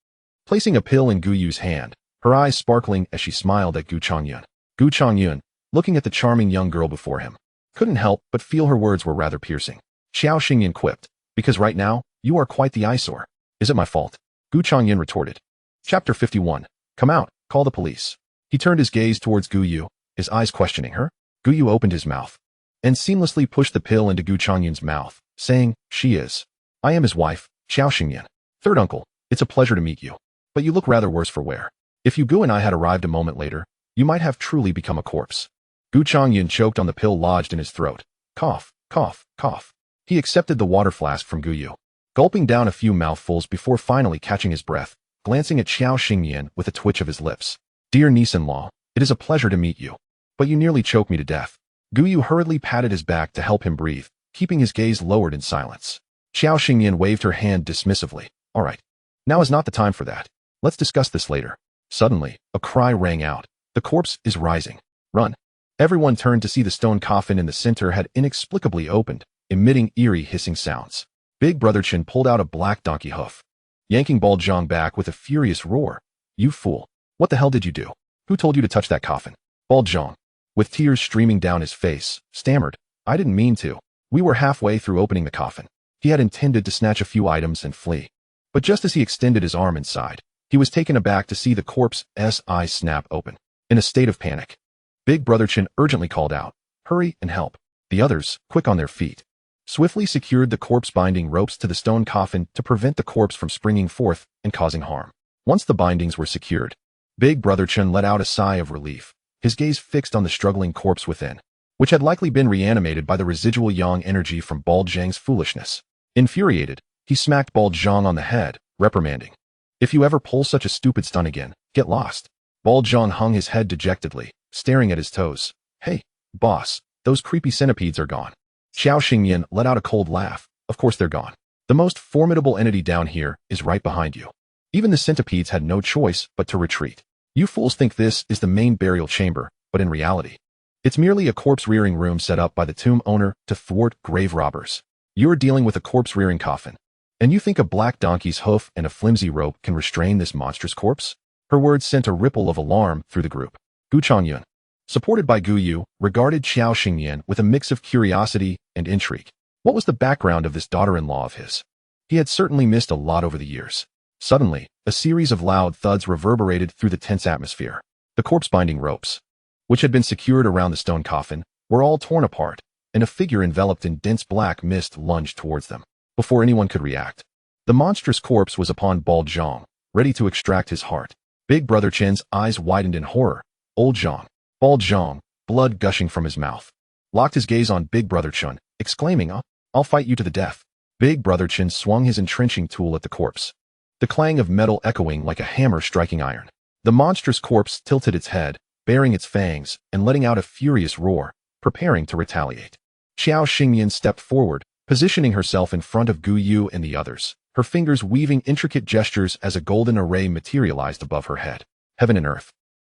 placing a pill in Gu Yu's hand, her eyes sparkling as she smiled at Gu Chanyun. Gu Chanyun, looking at the charming young girl before him, couldn't help but feel her words were rather piercing. Qiao Xingyan quipped, "Because right now, you are quite the eyesore." "Is it my fault?" Gu Chanyun retorted. Chapter 51. Come out, call the police. He turned his gaze towards Gu Yu, his eyes questioning her. Gu Yu opened his mouth and seamlessly pushed the pill into Gu Chanyun's mouth, saying, "She is. I am his wife, Qiao Xingyan. Third uncle, it's a pleasure to meet you. But you look rather worse for wear. If you Gu and I had arrived a moment later, you might have truly become a corpse." Gu Chanyun choked on the pill lodged in his throat. Cough, cough, cough. He accepted the water flask from Gu Yu, gulping down a few mouthfuls before finally catching his breath, glancing at Qiao Xingyan with a twitch of his lips. "Dear niece-in-law, it is a pleasure to meet you. But you nearly choked me to death." Gu Yu hurriedly patted his back to help him breathe, keeping his gaze lowered in silence. Qiao Xingyan waved her hand dismissively. "All right. Now is not the time for that. Let's discuss this later." Suddenly, a cry rang out. "The corpse is rising. Run." Everyone turned to see the stone coffin in the center had inexplicably opened, emitting eerie hissing sounds. Big Brother Chen pulled out a black donkey hoof, yanking Bald Zhang back with a furious roar. "You fool. What the hell did you do? Who told you to touch that coffin?" Bald Zhang, with tears streaming down his face, stammered, "I didn't mean to. We were halfway through opening the coffin." He had intended to snatch a few items and flee. But just as he extended his arm inside, he was taken aback to see the corpse's eyes snap open. In a state of panic, Big Brother Chen urgently called out, "Hurry and help." The others, quick on their feet, swiftly secured the corpse-binding ropes to the stone coffin to prevent the corpse from springing forth and causing harm. Once the bindings were secured, Big Brother Chen let out a sigh of relief, his gaze fixed on the struggling corpse within, which had likely been reanimated by the residual yang energy from Bald Zhang's foolishness. Infuriated, he smacked Bald Zhang on the head, reprimanding, "If you ever pull such a stupid stunt again, get lost." Bald Zhang hung his head dejectedly, staring at his toes. "Hey, boss, those creepy centipedes are gone." Qiao Xingyan let out a cold laugh. "Of course they're gone. The most formidable entity down here is right behind you." Even the centipedes had no choice but to retreat. "You fools think this is the main burial chamber, but in reality, it's merely a corpse-rearing room set up by the tomb owner to thwart grave robbers. You're dealing with a corpse-rearing coffin, and you think a black donkey's hoof and a flimsy rope can restrain this monstrous corpse?" Her words sent a ripple of alarm through the group. Gu Chanyun, supported by Gu Yu, regarded Qiao Xingyan with a mix of curiosity and intrigue. What was the background of this daughter-in-law of his? He had certainly missed a lot over the years. Suddenly, a series of loud thuds reverberated through the tense atmosphere. The corpse-binding ropes, which had been secured around the stone coffin, were all torn apart, and a figure enveloped in dense black mist lunged towards them. Before anyone could react, the monstrous corpse was upon Bald Zhang, ready to extract his heart. Big Brother Chen's eyes widened in horror. Old Zhang, Bald Zhang, blood gushing from his mouth, locked his gaze on Big Brother Chen, exclaiming, I'll fight you to the death." Big Brother Chen swung his entrenching tool at the corpse, the clang of metal echoing like a hammer striking iron. The monstrous corpse tilted its head, baring its fangs, and letting out a furious roar, preparing to retaliate. Qiao Xingyan stepped forward, positioning herself in front of Gu Yu and the others, her fingers weaving intricate gestures as a golden array materialized above her head. Heaven and earth,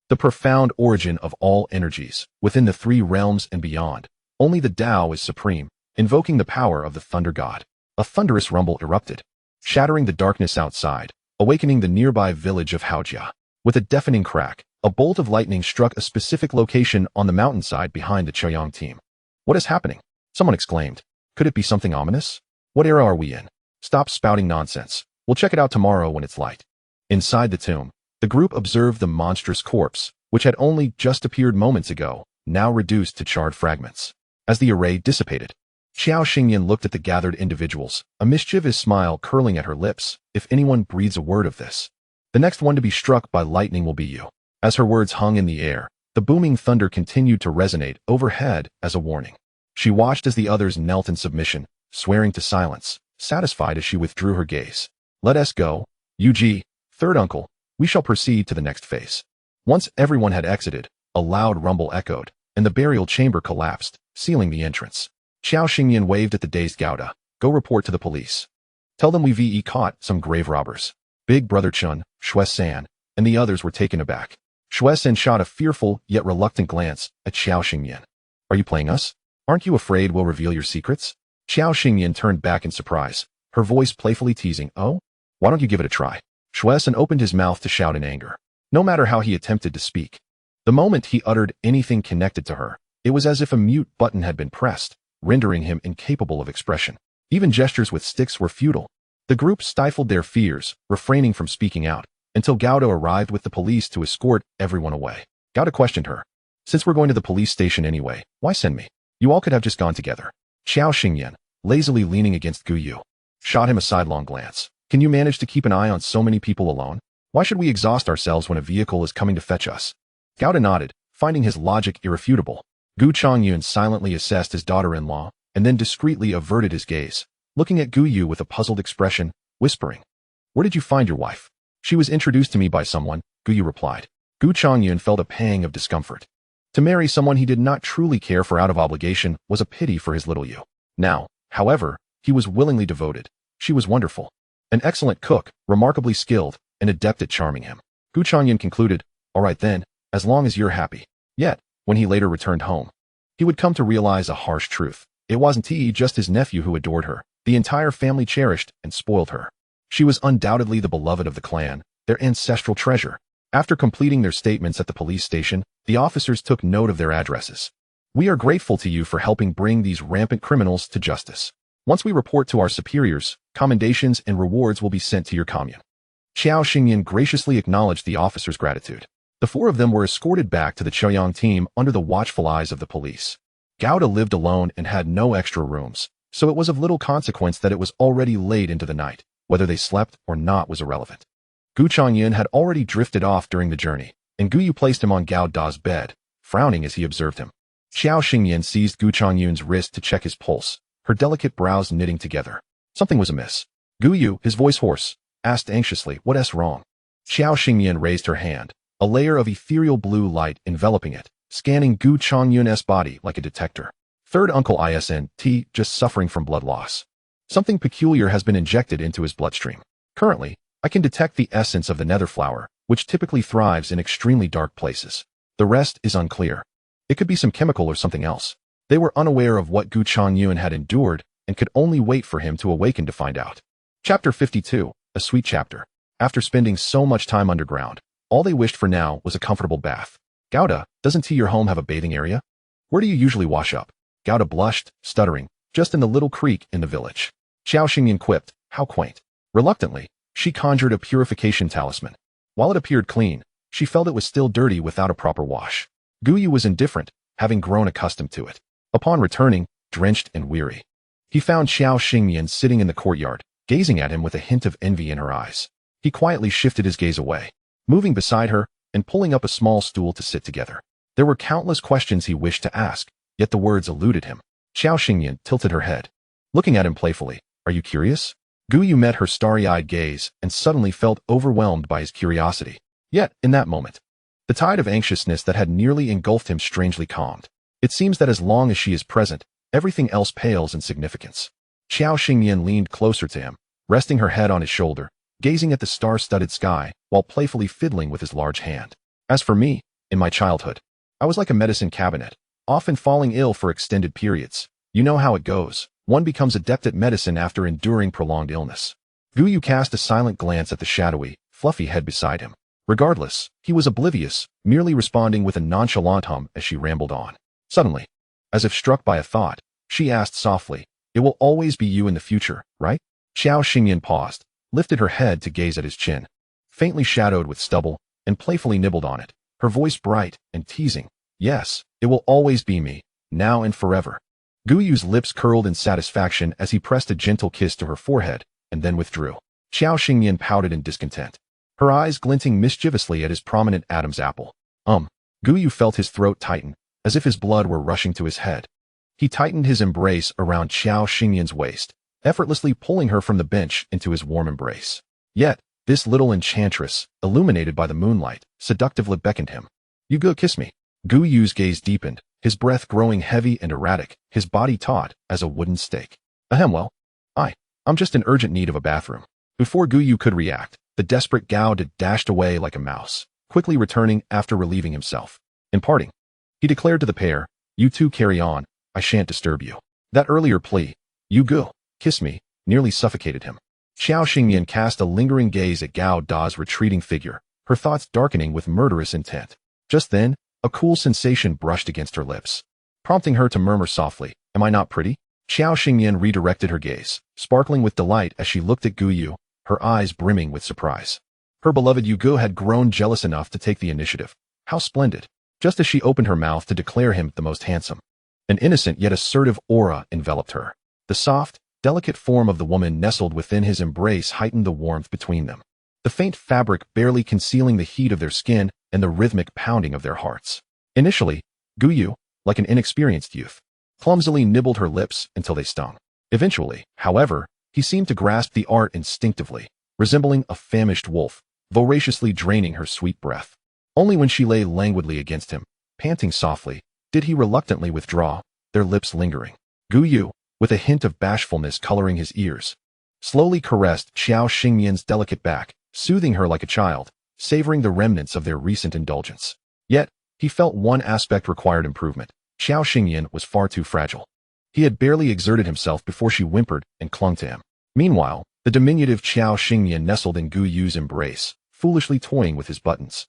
the profound origin of all energies, within the three realms and beyond. Only the Tao is supreme, invoking the power of the thunder god. A thunderous rumble erupted, shattering the darkness outside, awakening the nearby village of Haojia. With a deafening crack, a bolt of lightning struck a specific location on the mountainside behind the Chaoyang team. "What is happening?" someone exclaimed. "Could it be something ominous? What era are we in? Stop spouting nonsense. We'll check it out tomorrow when it's light." Inside the tomb, the group observed the monstrous corpse, which had only just appeared moments ago, now reduced to charred fragments. As the array dissipated, Qiao Xingyan looked at the gathered individuals, a mischievous smile curling at her lips. "If anyone breathes a word of this, the next one to be struck by lightning will be you." As her words hung in the air, the booming thunder continued to resonate overhead as a warning. She watched as the others knelt in submission, swearing to silence, satisfied as she withdrew her gaze. Let us go. UG, third uncle, we shall proceed to the next phase. Once everyone had exited, a loud rumble echoed, and the burial chamber collapsed, sealing the entrance. Xiao Xingyan waved at the dazed Gouda. Go report to the police. Tell them we've caught some grave robbers. Big Brother Chun, Shuai-san, and the others were taken aback. Shuai-san shot a fearful yet reluctant glance at Xiao Xingyan. Are you playing us? Aren't you afraid we'll reveal your secrets? Xiao Xingyan turned back in surprise, her voice playfully teasing, oh? Why don't you give it a try? Shuai-san opened his mouth to shout in anger. No matter how he attempted to speak, the moment he uttered anything connected to her, it was as if a mute button had been pressed, rendering him incapable of expression. Even gestures with sticks were futile. The group stifled their fears, refraining from speaking out, until Gouda arrived with the police to escort everyone away. Gouda questioned her. Since we're going to the police station anyway, why send me? You all could have just gone together. Xiao Xingyan, lazily leaning against Gu Yu, shot him a sidelong glance. Can you manage to keep an eye on so many people alone? Why should we exhaust ourselves when a vehicle is coming to fetch us? Gouda nodded, finding his logic irrefutable. Gu Chongyun silently assessed his daughter-in-law, and then discreetly averted his gaze, looking at Gu Yu with a puzzled expression, whispering, Where did you find your wife? She was introduced to me by someone, Gu Yu replied. Gu Chongyun felt a pang of discomfort. To marry someone he did not truly care for out of obligation was a pity for his little Yu. Now, however, he was willingly devoted. She was wonderful. An excellent cook, remarkably skilled, and adept at charming him. Gu Chongyun concluded, all right then, as long as you're happy. Yet, when he later returned home, he would come to realize a harsh truth. It wasn't he just his nephew who adored her. The entire family cherished and spoiled her. She was undoubtedly the beloved of the clan, their ancestral treasure. After completing their statements at the police station, the officers took note of their addresses. We are grateful to you for helping bring these rampant criminals to justice. Once we report to our superiors, commendations and rewards will be sent to your commune. Xiao Xingyan graciously acknowledged the officers' gratitude. The four of them were escorted back to the Choyang team under the watchful eyes of the police. Gouda lived alone and had no extra rooms, so it was of little consequence that it was already late into the night. Whether they slept or not was irrelevant. Gu Chongyun had already drifted off during the journey, and Gu Yu placed him on Gouda's bed, frowning as he observed him. Xiao Xingyan seized Gu Chongyun's wrist to check his pulse, her delicate brows knitting together. Something was amiss. Gu Yu, his voice hoarse, asked anxiously, what's wrong? Xiao Xingyan raised her hand, a layer of ethereal blue light enveloping it, scanning Gu Chongyun's body like a detector. Third uncle ISNT just suffering from blood loss. Something peculiar has been injected into his bloodstream. Currently, I can detect the essence of the nether flower, which typically thrives in extremely dark places. The rest is unclear. It could be some chemical or something else. They were unaware of what Gu Chongyun had endured and could only wait for him to awaken to find out. Chapter 52, a sweet chapter. After spending so much time underground, all they wished for now was a comfortable bath. Gouda, doesn't your home have a bathing area? Where do you usually wash up? Gouda blushed, stuttering, just in the little creek in the village. Xiao Xingyan quipped, how quaint. Reluctantly, she conjured a purification talisman. While it appeared clean, she felt it was still dirty without a proper wash. Gu Yu was indifferent, having grown accustomed to it. Upon returning, drenched and weary, he found Xiao Xingyan sitting in the courtyard, gazing at him with a hint of envy in her eyes. He quietly shifted his gaze away, moving beside her and pulling up a small stool to sit together. There were countless questions he wished to ask, yet the words eluded him. Xiao Xingyan tilted her head, looking at him playfully. Are you curious? Gu Yu met her starry-eyed gaze and suddenly felt overwhelmed by his curiosity. Yet, in that moment, the tide of anxiousness that had nearly engulfed him strangely calmed. It seems that as long as she is present, everything else pales in significance. Xiao Xingyan leaned closer to him, resting her head on his shoulder, gazing at the star-studded sky while playfully fiddling with his large hand. As for me, in my childhood, I was like a medicine cabinet, often falling ill for extended periods. You know how it goes. One becomes adept at medicine after enduring prolonged illness. Gu Yu cast a silent glance at the shadowy, fluffy head beside him. Regardless, he was oblivious, merely responding with a nonchalant hum as she rambled on. Suddenly, as if struck by a thought, she asked softly, it will always be you in the future, right? Xiao Xingyan paused, lifted her head to gaze at his chin, faintly shadowed with stubble, and playfully nibbled on it, her voice bright and teasing. Yes, it will always be me, now and forever. Gu Yu's lips curled in satisfaction as he pressed a gentle kiss to her forehead, and then withdrew. Xiao Xingyan pouted in discontent, her eyes glinting mischievously at his prominent Adam's apple. Gu Yu felt his throat tighten, as if his blood were rushing to his head. He tightened his embrace around Qiao Xingyan's waist, effortlessly pulling her from the bench into his warm embrace. Yet, this little enchantress, illuminated by the moonlight, seductively beckoned him. "You go kiss me." Gu Yu's gaze deepened, his breath growing heavy and erratic, his body taut as a wooden stake. "Ahem, well, I'm just in urgent need of a bathroom." Before Gu Yu could react, the desperate Gao De dashed away like a mouse, quickly returning after relieving himself. In parting, he declared to the pair, "You two carry on, I shan't disturb you." That earlier plea, "You go, kiss me," nearly suffocated him. Qiao Xingyan cast a lingering gaze at Gao Da's retreating figure, her thoughts darkening with murderous intent. Just then, a cool sensation brushed against her lips, prompting her to murmur softly, "Am I not pretty?" Qiao Xingyan redirected her gaze, sparkling with delight as she looked at Gu Yu, her eyes brimming with surprise. Her beloved Yu Gu had grown jealous enough to take the initiative. How splendid! Just as she opened her mouth to declare him the most handsome, an innocent yet assertive aura enveloped her. The soft, delicate form of the woman nestled within his embrace heightened the warmth between them, the faint fabric barely concealing the heat of their skin and the rhythmic pounding of their hearts. Initially, Gu Yu, like an inexperienced youth, clumsily nibbled her lips until they stung. Eventually, however, he seemed to grasp the art instinctively, resembling a famished wolf, voraciously draining her sweet breath. Only when she lay languidly against him, panting softly, did he reluctantly withdraw, their lips lingering. Gu Yu, with a hint of bashfulness coloring his ears, slowly caressed Qiao Xingyan's delicate back, soothing her like a child, savoring the remnants of their recent indulgence. Yet, he felt one aspect required improvement. Qiao Xingyan was far too fragile. He had barely exerted himself before she whimpered and clung to him. Meanwhile, the diminutive Qiao Xingyan nestled in Gu Yu's embrace, foolishly toying with his buttons.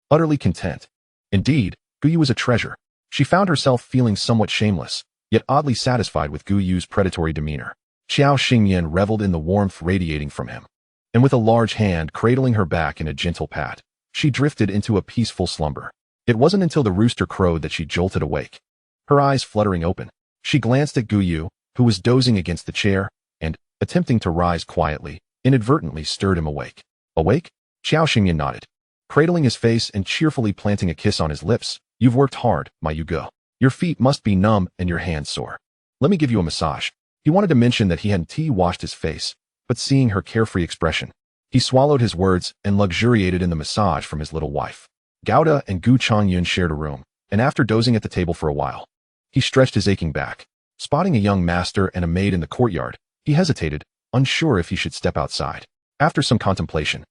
Utterly content. Indeed, Gu Yu was a treasure. She found herself feeling somewhat shameless, yet oddly satisfied with Gu Yu's predatory demeanor. Qiao Xingyan reveled in the warmth radiating from him, and with a large hand cradling her back in a gentle pat, she drifted into a peaceful slumber. It wasn't until the rooster crowed that she jolted awake. Her eyes fluttering open, she glanced at Gu Yu, who was dozing against the chair, and, attempting to rise quietly, inadvertently stirred him awake. "Awake?" Qiao Xingyan nodded, cradling his face and cheerfully planting a kiss on his lips. "You've worked hard, my Yu Gu. Your feet must be numb and your hands sore. Let me give you a massage." He wanted to mention that he hadn't washed his face, but seeing her carefree expression, he swallowed his words and luxuriated in the massage from his little wife. Gauda and Gu Changyun shared a room, and after dozing at the table for a while, he stretched his aching back. Spotting a young master and a maid in the courtyard, he hesitated, unsure if he should step outside. After some contemplation,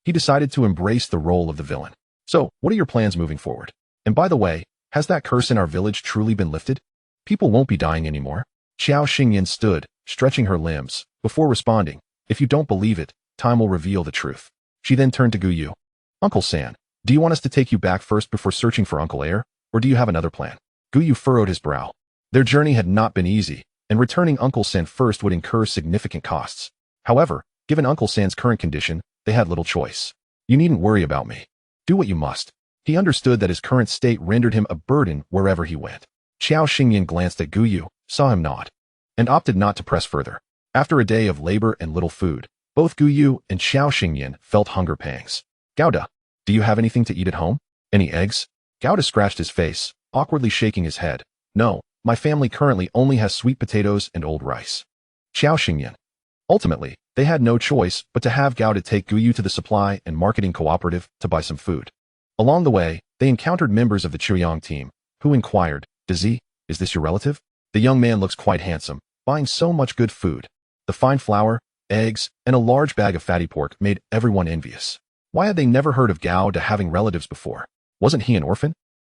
he decided to embrace the role of the villain. "So, what are your plans moving forward? And by the way, has that curse in our village truly been lifted? People won't be dying anymore?" Qiao Xingyan stood, stretching her limbs, before responding, "If you don't believe it, time will reveal the truth." She then turned to Gu Yu. "Uncle San, do you want us to take you back first before searching for Uncle Air, or do you have another plan?" Gu Yu furrowed his brow. Their journey had not been easy, and returning Uncle San first would incur significant costs. However, given Uncle San's current condition, they had little choice. "You needn't worry about me. Do what you must." He understood that his current state rendered him a burden wherever he went. Qiao Xingyan glanced at Gu Yu, saw him nod, and opted not to press further. After a day of labor and little food, both Gu Yu and Qiao Xingyan felt hunger pangs. "Gauda, do you have anything to eat at home? Any eggs?" Gauda scratched his face, awkwardly shaking his head. "No, my family currently only has sweet potatoes and old rice." Qiao Xingyan. Ultimately, they had no choice but to have Gauda take Gu Yu to the supply and marketing cooperative to buy some food. Along the way, they encountered members of the Chiryong team, who inquired, "Dazi, is this your relative? The young man looks quite handsome, buying so much good food." The fine flour, eggs, and a large bag of fatty pork made everyone envious. Why had they never heard of Gauda having relatives before? Wasn't he an orphan?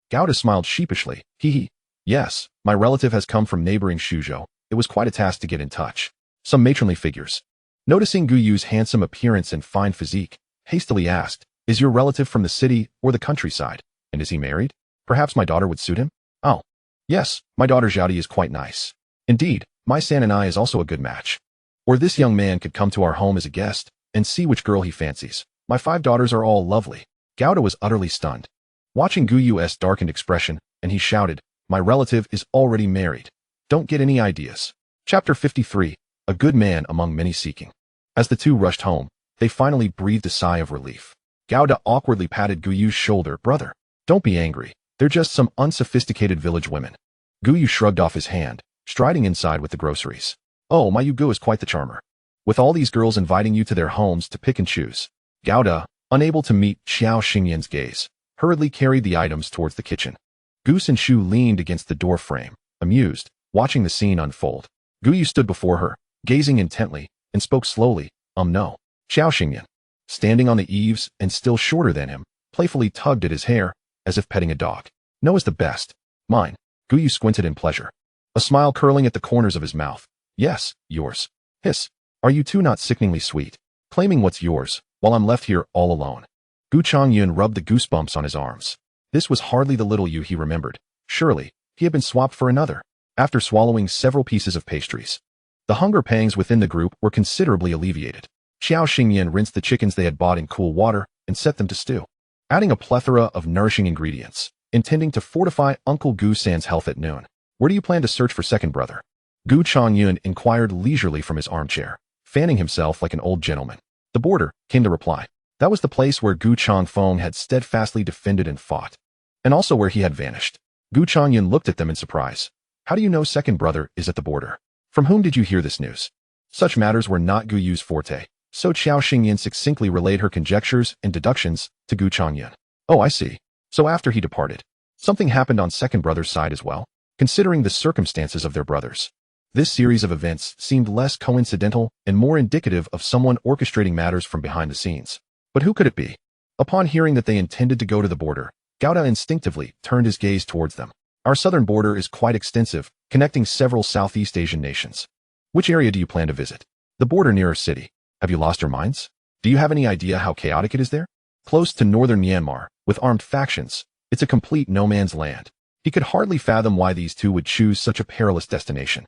Gauda smiled sheepishly. Hee. "Yes, my relative has come from neighboring Shuzhou. It was quite a task to get in touch." Some matronly figures, noticing Gu Yu's handsome appearance and fine physique, hastily asked, "Is your relative from the city or the countryside? And is he married? Perhaps my daughter would suit him?" "Oh, yes, my daughter Xiaodi is quite nice. Indeed, my San and I is also a good match. Or this young man could come to our home as a guest and see which girl he fancies. My 5 daughters are all lovely." Gauda was utterly stunned, watching Gu Yu's darkened expression, and he shouted, "My relative is already married. Don't get any ideas." Chapter 53, A Good Man Among Many Seeking. As the two rushed home, they finally breathed a sigh of relief. Gauda awkwardly patted Gu Yu's shoulder. "Brother, don't be angry. They're just some unsophisticated village women. Gu Yu shrugged off his hand, striding inside with the groceries. Oh, my Yu Gu is quite the charmer. With all these girls inviting you to their homes to pick and choose. Gao Da, unable to meet Xiao Xingyan's gaze, hurriedly carried the items towards the kitchen. Gu Shu leaned against the door frame, amused, watching the scene unfold. Gu Yu stood before her, gazing intently, and spoke slowly, no. Xiao Xingyan, standing on the eaves and still shorter than him, playfully tugged at his hair, as if petting a dog. No is the best. Mine. Gu Yu squinted in pleasure, a smile curling at the corners of his mouth. Yes, yours. Hiss. Are you two not sickeningly sweet? Claiming what's yours, while I'm left here all alone. Gu Chongyun rubbed the goosebumps on his arms. This was hardly the little Yu he remembered. Surely, he had been swapped for another. After swallowing several pieces of pastries, the hunger pangs within the group were considerably alleviated. Xiao Xingyan rinsed the chickens they had bought in cool water and set them to stew, adding a plethora of nourishing ingredients, intending to fortify Uncle Gu San's health at noon. Where do you plan to search for second brother? Gu Chongyun inquired leisurely from his armchair, fanning himself like an old gentleman. The border, came the reply. That was the place where Gu Chongfeng had steadfastly defended and fought, and also where he had vanished. Gu Chongyun looked at them in surprise. How do you know second brother is at the border? From whom did you hear this news? Such matters were not Gu Yu's forte, so Xiao Xingyan succinctly relayed her conjectures and deductions to Gu Chongyun. Oh, I see. So after he departed, something happened on second brother's side as well? Considering the circumstances of their brothers, this series of events seemed less coincidental and more indicative of someone orchestrating matters from behind the scenes. But who could it be? Upon hearing that they intended to go to the border, Gao Da instinctively turned his gaze towards them. Our southern border is quite extensive, connecting several Southeast Asian nations. Which area do you plan to visit? The border near our city. Have you lost your minds? Do you have any idea how chaotic it is there? Close to northern Myanmar, with armed factions, it's a complete no-man's land. He could hardly fathom why these two would choose such a perilous destination.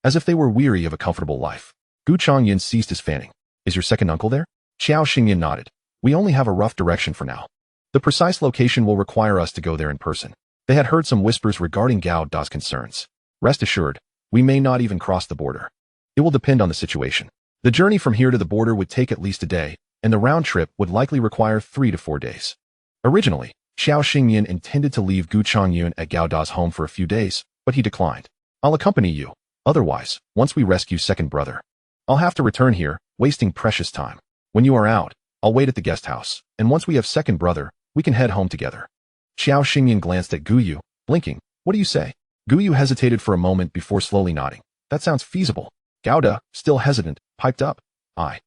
As if they were weary of a comfortable life. Gu Chongyun ceased his fanning. Is your second uncle there? Xiao Xingyan nodded. We only have a rough direction for now. The precise location will require us to go there in person. They had heard some whispers regarding Gao Da's concerns. Rest assured, we may not even cross the border. It will depend on the situation. The journey from here to the border would take at least a day, and the round trip would likely require 3 to 4 days. Originally, Xiao Xingyan intended to leave Gu Chongyun at Gao Da's home for a few days, but he declined. I'll accompany you. Otherwise, once we rescue second brother, I'll have to return here, wasting precious time. When you are out, I'll wait at the guest house, and once we have second brother, we can head home together. Xiao Xingyan glanced at Gu Yu, blinking. What do you say? Gu Yu hesitated for a moment before slowly nodding. That sounds feasible. Gao Da, still hesitant, piped up. I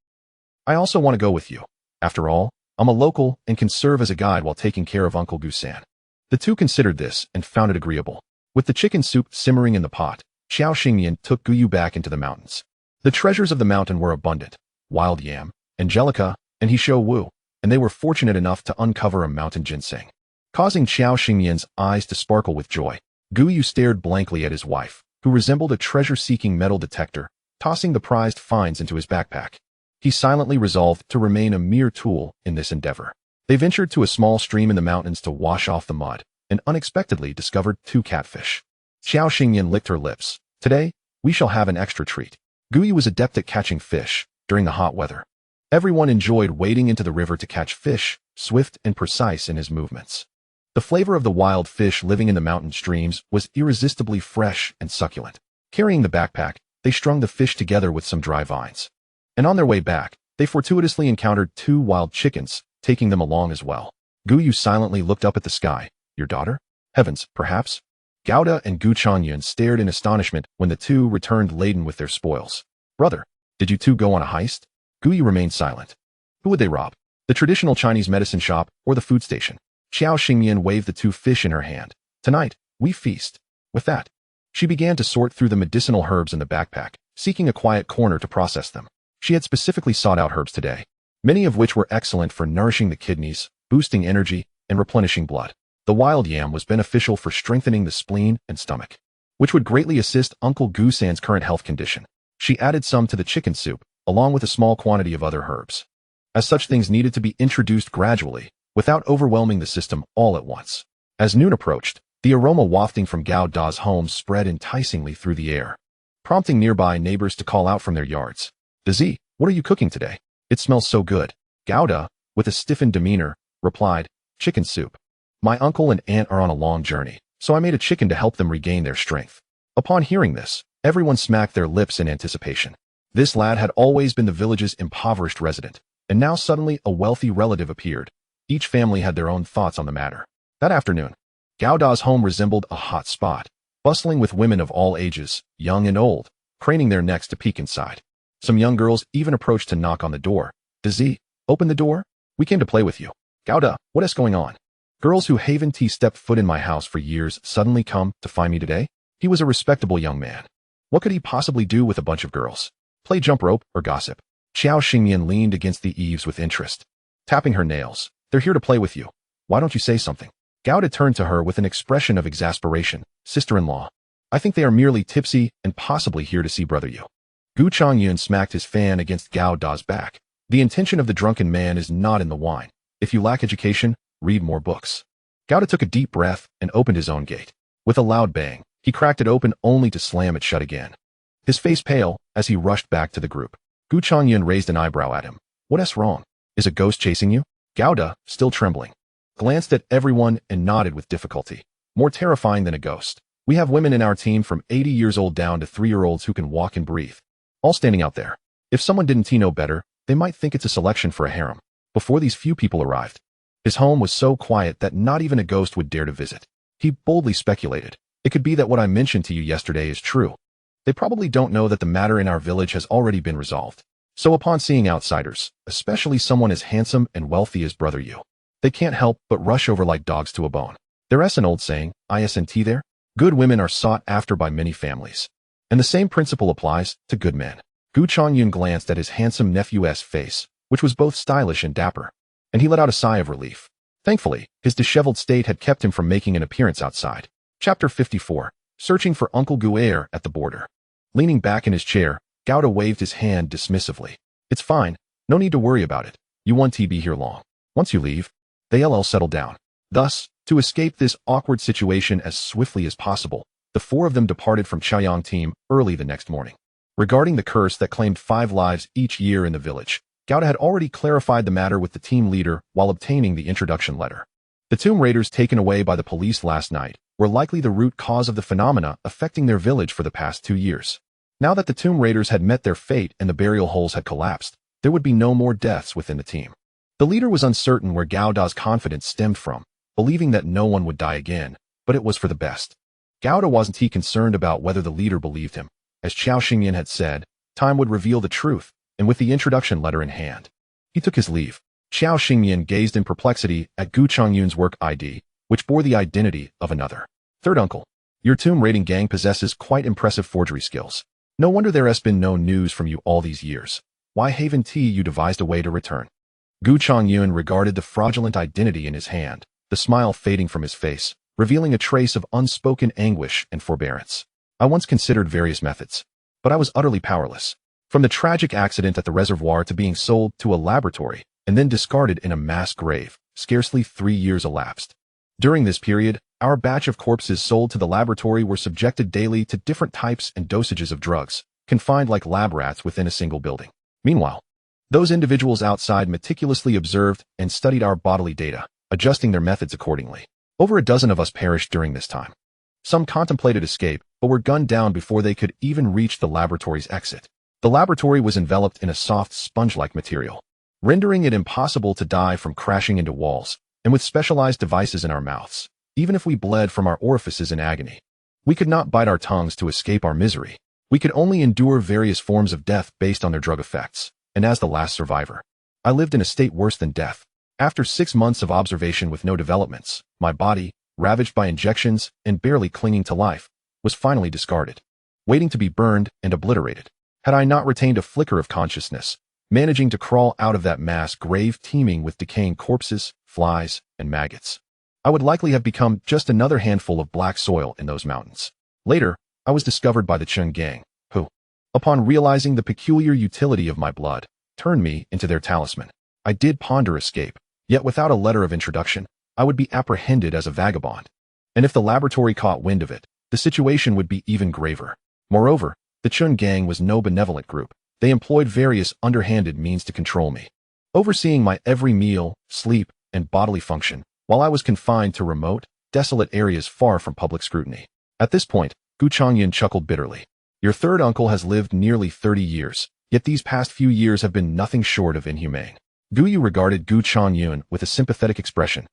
also want to go with you. After all, I'm a local and can serve as a guide while taking care of Uncle Gu San. The two considered this and found it agreeable. With the chicken soup simmering in the pot, Xiao Xingyan took Gu Yu back into the mountains. The treasures of the mountain were abundant. Wild yam, angelica, and Hisho Wu, and they were fortunate enough to uncover a mountain ginseng. Causing Xiao Xingyan's eyes to sparkle with joy, Gu Yu stared blankly at his wife, who resembled a treasure-seeking metal detector, tossing the prized finds into his backpack. He silently resolved to remain a mere tool in this endeavor. They ventured to a small stream in the mountains to wash off the mud, and unexpectedly discovered 2 catfish. Xiao Xingyan licked her lips. Today, we shall have an extra treat. Gu Yu was adept at catching fish during the hot weather. Everyone enjoyed wading into the river to catch fish, swift and precise in his movements. The flavor of the wild fish living in the mountain streams was irresistibly fresh and succulent. Carrying the backpack, they strung the fish together with some dry vines. And on their way back, they fortuitously encountered 2 wild chickens, taking them along as well. Gu Yu silently looked up at the sky. Your daughter? Heavens, perhaps? Gao Da and Gu Chongyun stared in astonishment when the two returned laden with their spoils. Brother, did you two go on a heist? Gu Yu remained silent. Who would they rob? The traditional Chinese medicine shop or the food station? Xiao Xingyan waved the 2 fish in her hand. Tonight, we feast. With that, she began to sort through the medicinal herbs in the backpack, seeking a quiet corner to process them. She had specifically sought out herbs today, many of which were excellent for nourishing the kidneys, boosting energy, and replenishing blood. The wild yam was beneficial for strengthening the spleen and stomach, which would greatly assist Uncle Gu San's current health condition. She added some to the chicken soup, along with a small quantity of other herbs, as such things needed to be introduced gradually, without overwhelming the system all at once. As noon approached, the aroma wafting from Gao Da's home spread enticingly through the air, prompting nearby neighbors to call out from their yards. Dazi, what are you cooking today? It smells so good. Gao Da, with a stiffened demeanor, replied, chicken soup. My uncle and aunt are on a long journey, so I made a chicken to help them regain their strength. Upon hearing this, everyone smacked their lips in anticipation. This lad had always been the village's impoverished resident, and now suddenly a wealthy relative appeared. Each family had their own thoughts on the matter. That afternoon, Gao Da's home resembled a hot spot, bustling with women of all ages, young and old, craning their necks to peek inside. Some young girls even approached to knock on the door. "Dazi, open the door? We came to play with you." "Gao Da, what is going on?" Girls who haven't stepped foot in my house for years suddenly come to find me today? He was a respectable young man. What could he possibly do with a bunch of girls? Play jump rope or gossip? Xiao Xingyan leaned against the eaves with interest, tapping her nails. "They're here to play with you. Why don't you say something?" Gao Da turned to her with an expression of exasperation. "Sister-in-law, I think they are merely tipsy and possibly here to see Brother Yu." Gu Chongyun smacked his fan against Gao Da's back. "The intention of the drunken man is not in the wine. If you lack education, read more books." Gao Da took a deep breath and opened his own gate. With a loud bang, he cracked it open only to slam it shut again. His face pale as he rushed back to the group. Gu Chongyun raised an eyebrow at him. "What's wrong? Is a ghost chasing you?" Gao Da, still trembling, glanced at everyone and nodded with difficulty. "More terrifying than a ghost. We have women in our team from 80 years old down to 3-year-olds who can walk and breathe. All standing out there. If someone didn't know better, they might think it's a selection for a harem." Before these few people arrived, his home was so quiet that not even a ghost would dare to visit. He boldly speculated, "It could be that what I mentioned to you yesterday is true. They probably don't know that the matter in our village has already been resolved. So upon seeing outsiders, especially someone as handsome and wealthy as Brother Yu, they can't help but rush over like dogs to a bone. There's an old saying, isn't there? Good women are sought after by many families. And the same principle applies to good men." Gu Chongyun glanced at his handsome nephew's face, which was both stylish and dapper, and he let out a sigh of relief. Thankfully, his disheveled state had kept him from making an appearance outside. Chapter 54. Searching for Uncle Guerre at the border. Leaning back in his chair, Gao Da waved his hand dismissively. "It's fine. No need to worry about it. You won't be here long. Once you leave, they'll settle down." Thus, to escape this awkward situation as swiftly as possible, the four of them departed from Chaoyang team early the next morning. Regarding the curse that claimed 5 lives each year in the village, Gao Da had already clarified the matter with the team leader while obtaining the introduction letter. The tomb raiders taken away by the police last night were likely the root cause of the phenomena affecting their village for the past 2 years. Now that the tomb raiders had met their fate and the burial holes had collapsed, there would be no more deaths within the team. The leader was uncertain where Gao Da's confidence stemmed from, believing that no one would die again, but it was for the best. Gao Da wasn't concerned about whether the leader believed him. As Xiao Xingyan had said, time would reveal the truth, and with the introduction letter in hand, he took his leave. Xiao Xingyan gazed in perplexity at Gu Chongyun's work ID, which bore the identity of another. "Third uncle, your tomb raiding gang possesses quite impressive forgery skills. No wonder there has been no news from you all these years. Why haven't you devised a way to return?" Gu Chongyun regarded the fraudulent identity in his hand, the smile fading from his face, revealing a trace of unspoken anguish and forbearance. "I once considered various methods, but I was utterly powerless. From the tragic accident at the reservoir to being sold to a laboratory and then discarded in a mass grave, scarcely 3 years elapsed. During this period, our batch of corpses sold to the laboratory were subjected daily to different types and dosages of drugs, confined like lab rats within a single building. Meanwhile, those individuals outside meticulously observed and studied our bodily data, adjusting their methods accordingly. Over a dozen of us perished during this time. Some contemplated escape, but were gunned down before they could even reach the laboratory's exit. The laboratory was enveloped in a soft sponge-like material, rendering it impossible to die from crashing into walls, and with specialized devices in our mouths. Even if we bled from our orifices in agony, we could not bite our tongues to escape our misery. We could only endure various forms of death based on their drug effects, and as the last survivor, I lived in a state worse than death. After 6 months of observation with no developments, my body, ravaged by injections and barely clinging to life, was finally discarded, waiting to be burned and obliterated. Had I not retained a flicker of consciousness, managing to crawl out of that mass grave teeming with decaying corpses, flies, and maggots, I would likely have become just another handful of black soil in those mountains. Later, I was discovered by the Chun gang, who, upon realizing the peculiar utility of my blood, turned me into their talisman. I did ponder escape, yet without a letter of introduction, I would be apprehended as a vagabond. And if the laboratory caught wind of it, the situation would be even graver. Moreover, the Chun gang was no benevolent group. They employed various underhanded means to control me, overseeing my every meal, sleep, and bodily function, while I was confined to remote, desolate areas far from public scrutiny. At this point, Gu Changyan chuckled bitterly. Your third uncle has lived nearly 30 years, yet these past few years have been nothing short of inhumane. Gu Yu regarded Gu Chongyun with a sympathetic expression,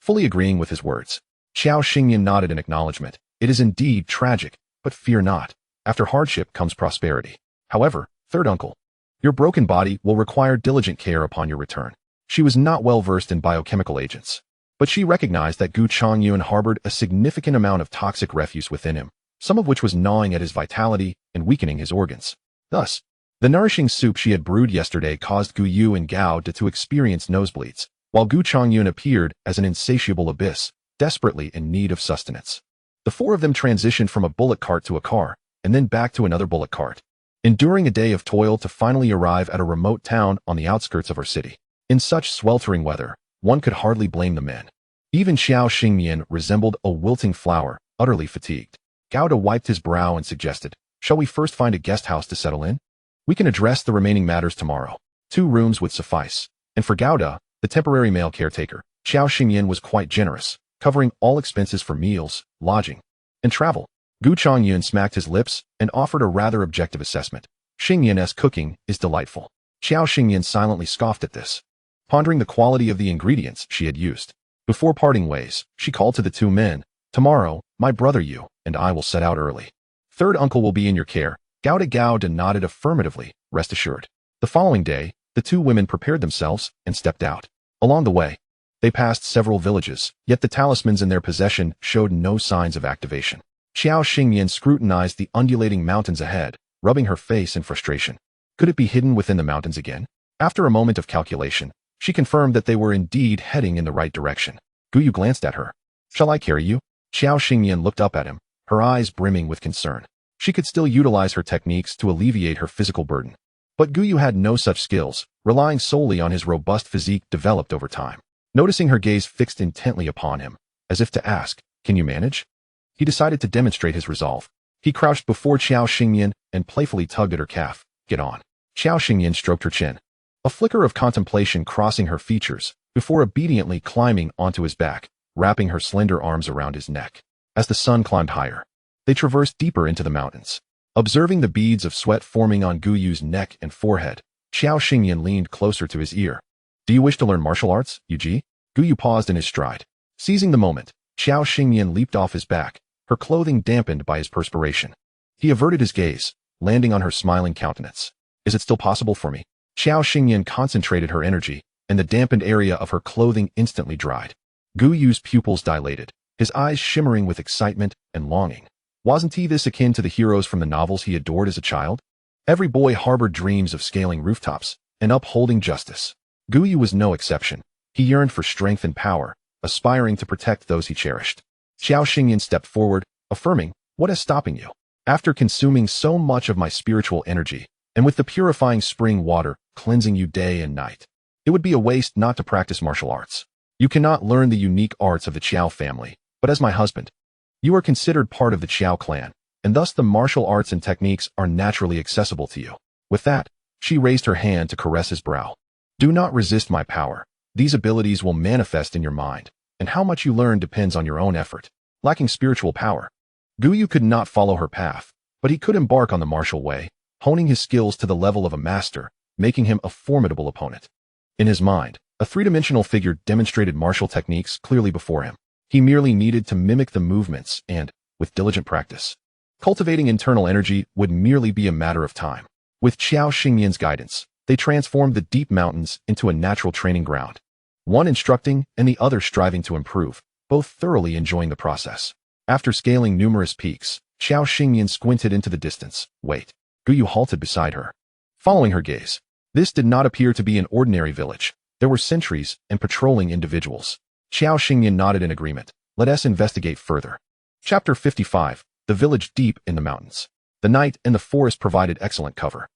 fully agreeing with his words. Xiao Xingyan nodded in acknowledgement. It is indeed tragic, but fear not. After hardship comes prosperity. However, third uncle, your broken body will require diligent care upon your return. She was not well versed in biochemical agents, but she recognized that Gu Chongyun harbored a significant amount of toxic refuse within him, some of which was gnawing at his vitality and weakening his organs. Thus, the nourishing soup she had brewed yesterday caused Gu Yu and Gao to experience nosebleeds, while Gu Chongyun appeared as an insatiable abyss, desperately in need of sustenance. The four of them transitioned from a bullock cart to a car, and then back to another bullock cart, enduring a day of toil to finally arrive at a remote town on the outskirts of our city. In such sweltering weather, one could hardly blame the men. Even Xiao Xingyan resembled a wilting flower, utterly fatigued. Gao wiped his brow and suggested, shall we first find a guest house to settle in? We can address the remaining matters tomorrow. 2 rooms would suffice. And for Gao, the temporary male caretaker, Xiao Xingyan was quite generous, covering all expenses for meals, lodging, and travel. Gu Chongyun smacked his lips and offered a rather objective assessment. Xingyan's cooking is delightful. Xiao Xingyan silently scoffed at this, pondering the quality of the ingredients she had used. Before parting ways, she called to the 2 men, tomorrow, my brother Yu and I will set out early. Third uncle will be in your care. Gao nodded affirmatively, rest assured. The following day, the 2 women prepared themselves and stepped out. Along the way, they passed several villages, yet the talismans in their possession showed no signs of activation. Xiao Xingyan scrutinized the undulating mountains ahead, rubbing her face in frustration. Could it be hidden within the mountains again? After a moment of calculation, she confirmed that they were indeed heading in the right direction. Gu Yu glanced at her. Shall I carry you? Xiao Xingyan looked up at him, her eyes brimming with concern. She could still utilize her techniques to alleviate her physical burden. But Gu Yu had no such skills, relying solely on his robust physique developed over time. Noticing her gaze fixed intently upon him, as if to ask, can you manage? He decided to demonstrate his resolve. He crouched before Xiao Xingyan and playfully tugged at her calf. Get on. Xiao Xingyan stroked her chin, a flicker of contemplation crossing her features, before obediently climbing onto his back, wrapping her slender arms around his neck. As the sun climbed higher, they traversed deeper into the mountains. Observing the beads of sweat forming on Gu Yu's neck and forehead, Xiao Xingyan leaned closer to his ear. Do you wish to learn martial arts, Yuji? Gu Yu paused in his stride. Seizing the moment, Xiao Xingyan leaped off his back, her clothing dampened by his perspiration. He averted his gaze, landing on her smiling countenance. Is it still possible for me? Xiao Xingyan concentrated her energy, and the dampened area of her clothing instantly dried. Gu Yu's pupils dilated, his eyes shimmering with excitement and longing. Wasn't he this akin to the heroes from the novels he adored as a child? Every boy harbored dreams of scaling rooftops and upholding justice. Gu Yu was no exception. He yearned for strength and power, aspiring to protect those he cherished. Xiao Xingyan stepped forward, affirming, what is stopping you? After consuming so much of my spiritual energy, and with the purifying spring water cleansing you day and night, it would be a waste not to practice martial arts. You cannot learn the unique arts of the Qiao family, but as my husband, you are considered part of the Qiao clan, and thus the martial arts and techniques are naturally accessible to you. With that, she raised her hand to caress his brow. Do not resist my power. These abilities will manifest in your mind, and how much you learn depends on your own effort. Lacking spiritual power, Gu Yu could not follow her path, but he could embark on the martial way, honing his skills to the level of a master, making him a formidable opponent. In his mind, a 3-dimensional figure demonstrated martial techniques clearly before him. He merely needed to mimic the movements and, with diligent practice, cultivating internal energy would merely be a matter of time. With Xiao Xingyan's guidance, they transformed the deep mountains into a natural training ground. One instructing and the other striving to improve, both thoroughly enjoying the process. After scaling numerous peaks, Xiao Xingyan squinted into the distance. Wait. Gu Yu halted beside her, following her gaze. This did not appear to be an ordinary village. There were sentries and patrolling individuals. Xiao Xingyan nodded in agreement. Let us investigate further. Chapter 55. The village deep in the mountains. The night and the forest provided excellent cover.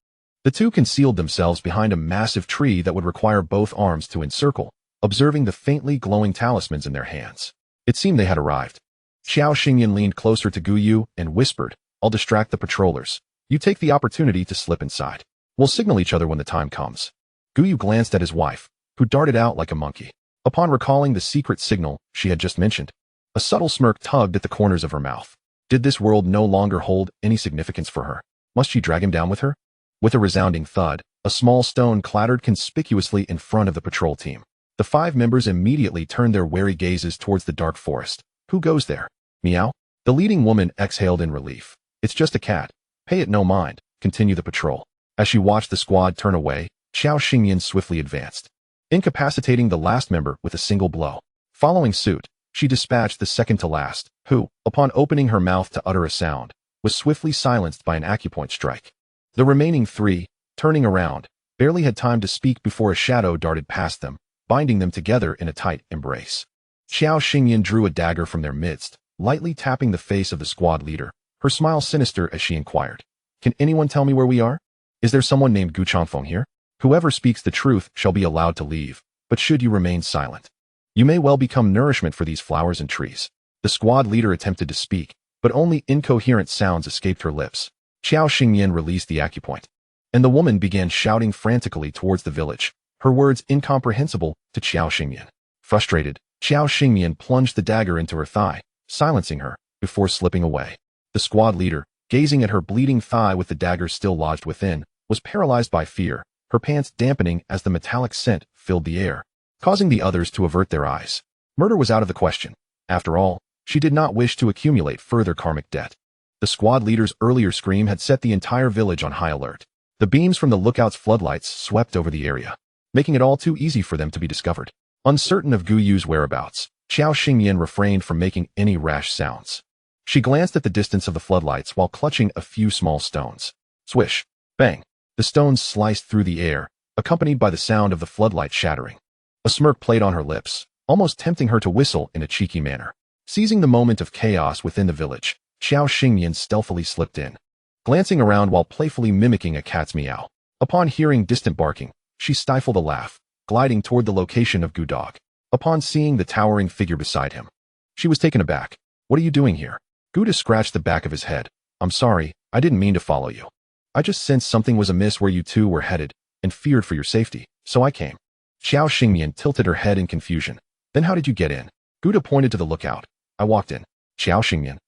The 2 concealed themselves behind a massive tree that would require both arms to encircle, observing the faintly glowing talismans in their hands. It seemed they had arrived. Xiao Xingyan leaned closer to Gu Yu and whispered, I'll distract the patrollers. You take the opportunity to slip inside. We'll signal each other when the time comes. Gu Yu glanced at his wife, who darted out like a monkey. Upon recalling the secret signal she had just mentioned, A subtle smirk tugged at the corners of her mouth. Did this world no longer hold any significance for her? Must she drag him down with her? With a resounding thud, a small stone clattered conspicuously in front of the patrol team. The 5 members immediately turned their wary gazes towards the dark forest. Who goes there? Meow? The leading woman exhaled in relief. It's just a cat. Pay it no mind, continued the patrol. As she watched the squad turn away, Xiao Xingyan swiftly advanced, incapacitating the last member with a single blow. Following suit, she dispatched the second to last, who, upon opening her mouth to utter a sound, was swiftly silenced by an acupoint strike. The remaining 3, turning around, barely had time to speak before a shadow darted past them, binding them together in a tight embrace. Xiao Xingyan drew a dagger from their midst, lightly tapping the face of the squad leader, her smile sinister as she inquired, "Can anyone tell me where we are? Is there someone named Gu Changfeng here? Whoever speaks the truth shall be allowed to leave, but should you remain silent, you may well become nourishment for these flowers and trees." The squad leader attempted to speak, but only incoherent sounds escaped her lips. Xiao Xingyan released the acupoint, and the woman began shouting frantically towards the village, her words incomprehensible to Xiao Xingyan. Frustrated, Xiao Xingyan plunged the dagger into her thigh, silencing her, before slipping away. The squad leader, gazing at her bleeding thigh with the dagger still lodged within, was paralyzed by fear, her pants dampening as the metallic scent filled the air, causing the others to avert their eyes. Murder was out of the question. After all, she did not wish to accumulate further karmic debt. The squad leader's earlier scream had set the entire village on high alert. The beams from the lookout's floodlights swept over the area, making it all too easy for them to be discovered. Uncertain of Gu Yu's whereabouts, Xiao Xingyan refrained from making any rash sounds. She glanced at the distance of the floodlights while clutching a few small stones. Swish! Bang! The stones sliced through the air, accompanied by the sound of the floodlight shattering. A smirk played on her lips, almost tempting her to whistle in a cheeky manner. Seizing the moment of chaos within the village, Xiao Xingyan stealthily slipped in, glancing around while playfully mimicking a cat's meow. Upon hearing distant barking, she stifled a laugh, gliding toward the location of Gu Dog. Upon seeing the towering figure beside him, she was taken aback. "What are you doing here?" Guda scratched the back of his head. "I'm sorry, I didn't mean to follow you. I just sensed something was amiss where you two were headed, and feared for your safety, so I came." Xiao Xingyan tilted her head in confusion. "Then how did you get in?" Guda pointed to the lookout. "I walked in." Xiao Xingyan.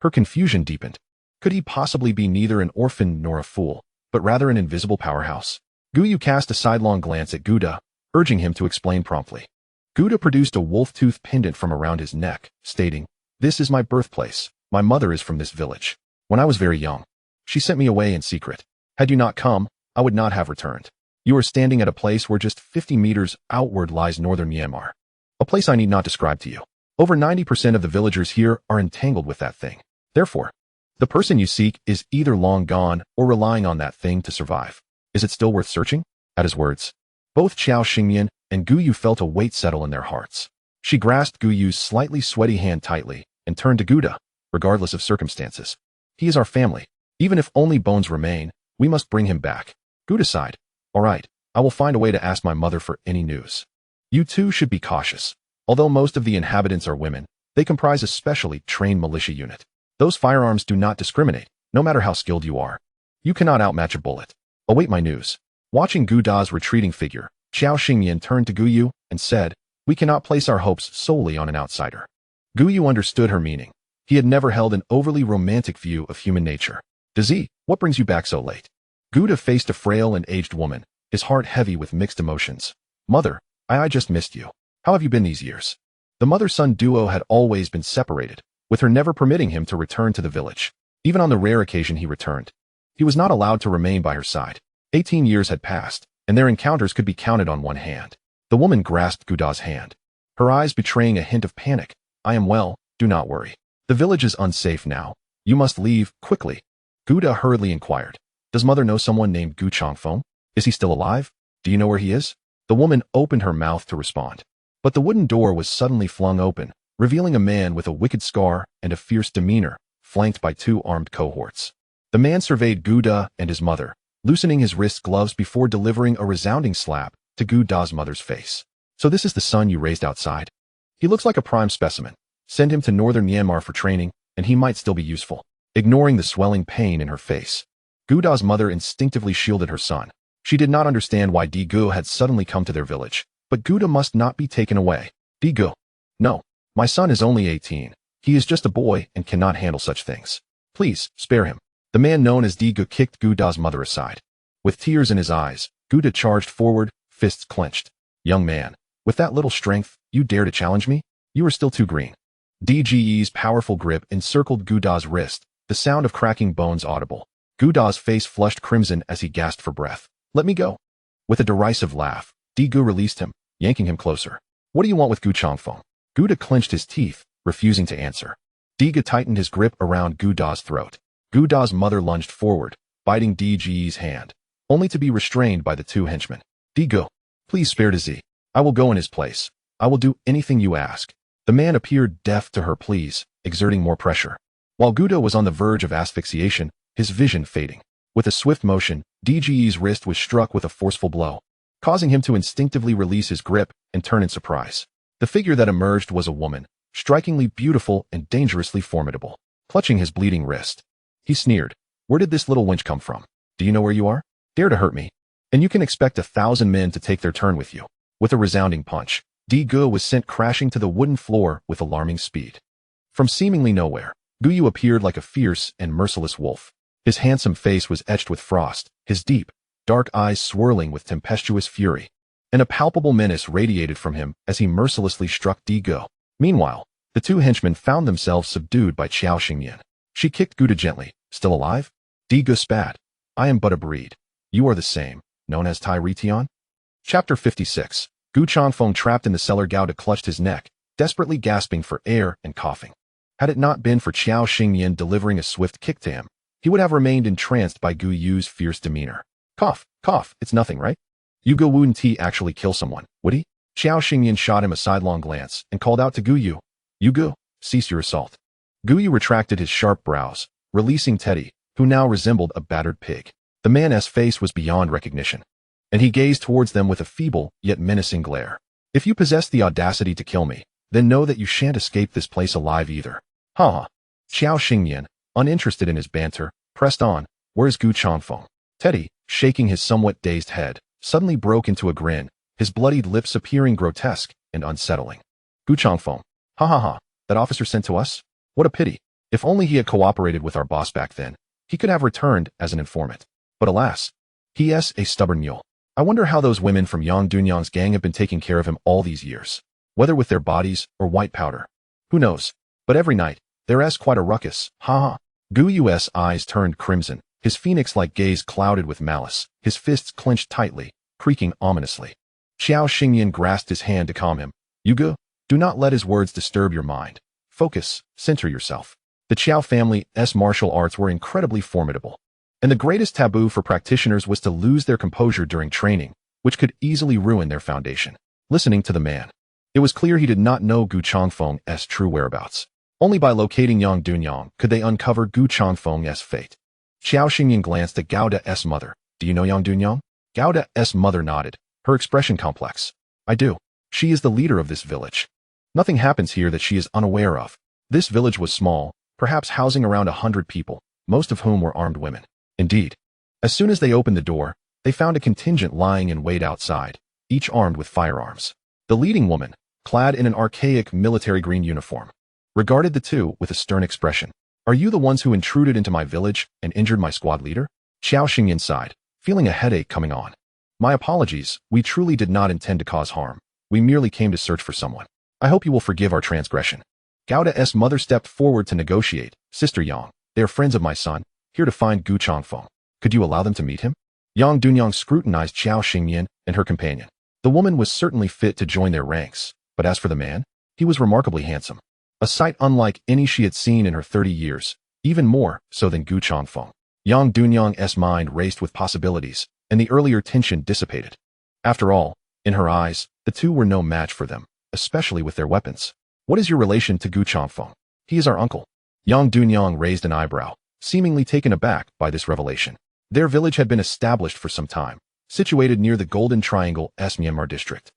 Her confusion deepened. Could he possibly be neither an orphan nor a fool, but rather an invisible powerhouse? Guyu cast a sidelong glance at Guda, urging him to explain promptly. Guda produced a wolf-tooth pendant from around his neck, stating, "This is my birthplace. My mother is from this village. When I was very young, she sent me away in secret. Had you not come, I would not have returned. You are standing at a place where just 50 meters outward lies northern Myanmar. A place I need not describe to you. Over 90% of the villagers here are entangled with that thing. Therefore, the person you seek is either long gone or relying on that thing to survive. Is it still worth searching?" At his words, both Xiao Xingyan and Guyu felt a weight settle in their hearts. She grasped Guyu's slightly sweaty hand tightly and turned to Guda, regardless of circumstances. "He is our family. Even if only bones remain, we must bring him back." Guda sighed. "All right, I will find a way to ask my mother for any news. You too should be cautious. Although most of the inhabitants are women, they comprise a specially trained militia unit. Those firearms do not discriminate, no matter how skilled you are. You cannot outmatch a bullet. Await my news." Watching Guda's retreating figure, Xiao Xingyan turned to Guyu and said, "We cannot place our hopes solely on an outsider." Guyu understood her meaning. He had never held an overly romantic view of human nature. "Dazi, what brings you back so late?" Guda faced a frail and aged woman, his heart heavy with mixed emotions. "Mother, I just missed you. How have you been these years?" The mother-son duo had always been separated, with her never permitting him to return to the village. Even on the rare occasion he returned, he was not allowed to remain by her side. 18 years had passed, and their encounters could be counted on one hand. The woman grasped Guda's hand, her eyes betraying a hint of panic. "I am well, do not worry. The village is unsafe now. You must leave, quickly." Guda hurriedly inquired, "Does mother know someone named Gu Changfeng? Is he still alive? Do you know where he is?" The woman opened her mouth to respond, but the wooden door was suddenly flung open, revealing a man with a wicked scar and a fierce demeanor, flanked by 2 armed cohorts. The man surveyed Guda and his mother, loosening his wrist gloves before delivering a resounding slap to Guda's mother's face. "So this is the son you raised outside? He looks like a prime specimen. Send him to northern Myanmar for training, and he might still be useful." Ignoring the swelling pain in her face, Guda's mother instinctively shielded her son. She did not understand why Digu had suddenly come to their village, but Guda must not be taken away. "Digu. No, my son is only 18. He is just a boy and cannot handle such things. Please, spare him. The man known as Diga kicked Guda's mother aside. With tears in his eyes, Guda charged forward, fists clenched. Young man, with that little strength, you dare to challenge me? You are still too green. Dge's powerful grip encircled Guda's wrist, the sound of cracking bones audible. Guda's face flushed crimson as he gasped for breath. Let me go. With a derisive laugh, Dgu released him, yanking him closer. What do you want with Gu Changfeng? Guda clenched his teeth, refusing to answer. Diga tightened his grip around Guda's throat. Guda's mother lunged forward, biting Dge's hand, only to be restrained by the two henchmen. Digu, please spare Dzi. I will go in his place. I will do anything you ask. The man appeared deaf to her pleas, exerting more pressure. While Guda was on the verge of asphyxiation, his vision fading. With a swift motion, Dge's wrist was struck with a forceful blow, causing him to instinctively release his grip and turn in surprise. The figure that emerged was a woman, strikingly beautiful and dangerously formidable. Clutching his bleeding wrist, he sneered. Where did this little wench come from? Do you know where you are? Dare to hurt me, and you can expect 1,000 men to take their turn with you. With a resounding punch, Dgu was sent crashing to the wooden floor with alarming speed. From seemingly nowhere, Guyu appeared like a fierce and merciless wolf. His handsome face was etched with frost, his deep, dark eyes swirling with tempestuous fury, and a palpable menace radiated from him as he mercilessly struck Dgu. Meanwhile, the two henchmen found themselves subdued by Qiao Xingyan. She kicked Guda gently. Still alive? Dgu spat. I am but a breed. You are the same, known as Tai Ritian? Chapter 56. Gu Changfeng trapped in the cellar. Gauda clutched his neck, desperately gasping for air and coughing. Had it not been for Qiao Xingyan delivering a swift kick to him, he would have remained entranced by Gu Yu's fierce demeanor. Cough, cough, it's nothing, right? Gu wouldn't he actually kill someone, would he? Qiao Xingyan shot him a sidelong glance and called out to Gu Yu. Gu, cease your assault. Gu Yu retracted his sharp brows, releasing Teddy, who now resembled a battered pig. The man's face was beyond recognition, and he gazed towards them with a feeble yet menacing glare. If you possess the audacity to kill me, then know that you shan't escape this place alive either. Ha! Qiao Xingyan, uninterested in his banter, pressed on. Where's Gu Changfeng? Teddy, shaking his somewhat dazed head, suddenly broke into a grin, his bloodied lips appearing grotesque and unsettling. Gu Changfeng. Ha ha ha, that officer sent to us? What a pity. If only he had cooperated with our boss back then, he could have returned as an informant. But alas, he is a stubborn mule. I wonder how those women from Yang Dunyang's gang have been taking care of him all these years, whether with their bodies or white powder. Who knows? But every night, there is quite a ruckus. Ha ha. Gu Yu's eyes turned crimson, his phoenix-like gaze clouded with malice, his fists clenched tightly, creaking ominously. Qiao Xingyan grasped his hand to calm him. Gu, do not let his words disturb your mind. Focus, center yourself. The Qiao family's martial arts were incredibly formidable, and the greatest taboo for practitioners was to lose their composure during training, which could easily ruin their foundation. Listening to the man, it was clear he did not know Gu Changfeng's true whereabouts. Only by locating Yang Dunyang could they uncover Gu Changfeng's fate. Qiao Xingyan glanced at Gauda's mother. Do you know Yang Dunyang? Gauda's mother nodded, her expression complex. I do. She is the leader of this village. Nothing happens here that she is unaware of. This village was small, perhaps housing around 100 people, most of whom were armed women. Indeed, as soon as they opened the door, they found a contingent lying in wait outside, each armed with firearms. The leading woman, clad in an archaic military green uniform, regarded the two with a stern expression. Are you the ones who intruded into my village and injured my squad leader? Qiao Xingyan sighed, feeling a headache coming on. My apologies, we truly did not intend to cause harm. We merely came to search for someone. I hope you will forgive our transgression. Gauda's mother stepped forward to negotiate. Sister Yang, they are friends of my son, here to find Gu Changfeng. Could you allow them to meet him? Yang Dunyang scrutinized Qiao Xingyan and her companion. The woman was certainly fit to join their ranks, but as for the man, he was remarkably handsome. A sight unlike any she had seen in her 30 years, even more so than Gu Changfeng. Yang Dunyang's mind raced with possibilities, and the earlier tension dissipated. After all, in her eyes, the two were no match for them, especially with their weapons. What is your relation to Gu Changfeng? He is our uncle. Yang Dunyang raised an eyebrow, seemingly taken aback by this revelation. Their village had been established for some time, situated near the Golden Triangle Myanmar district.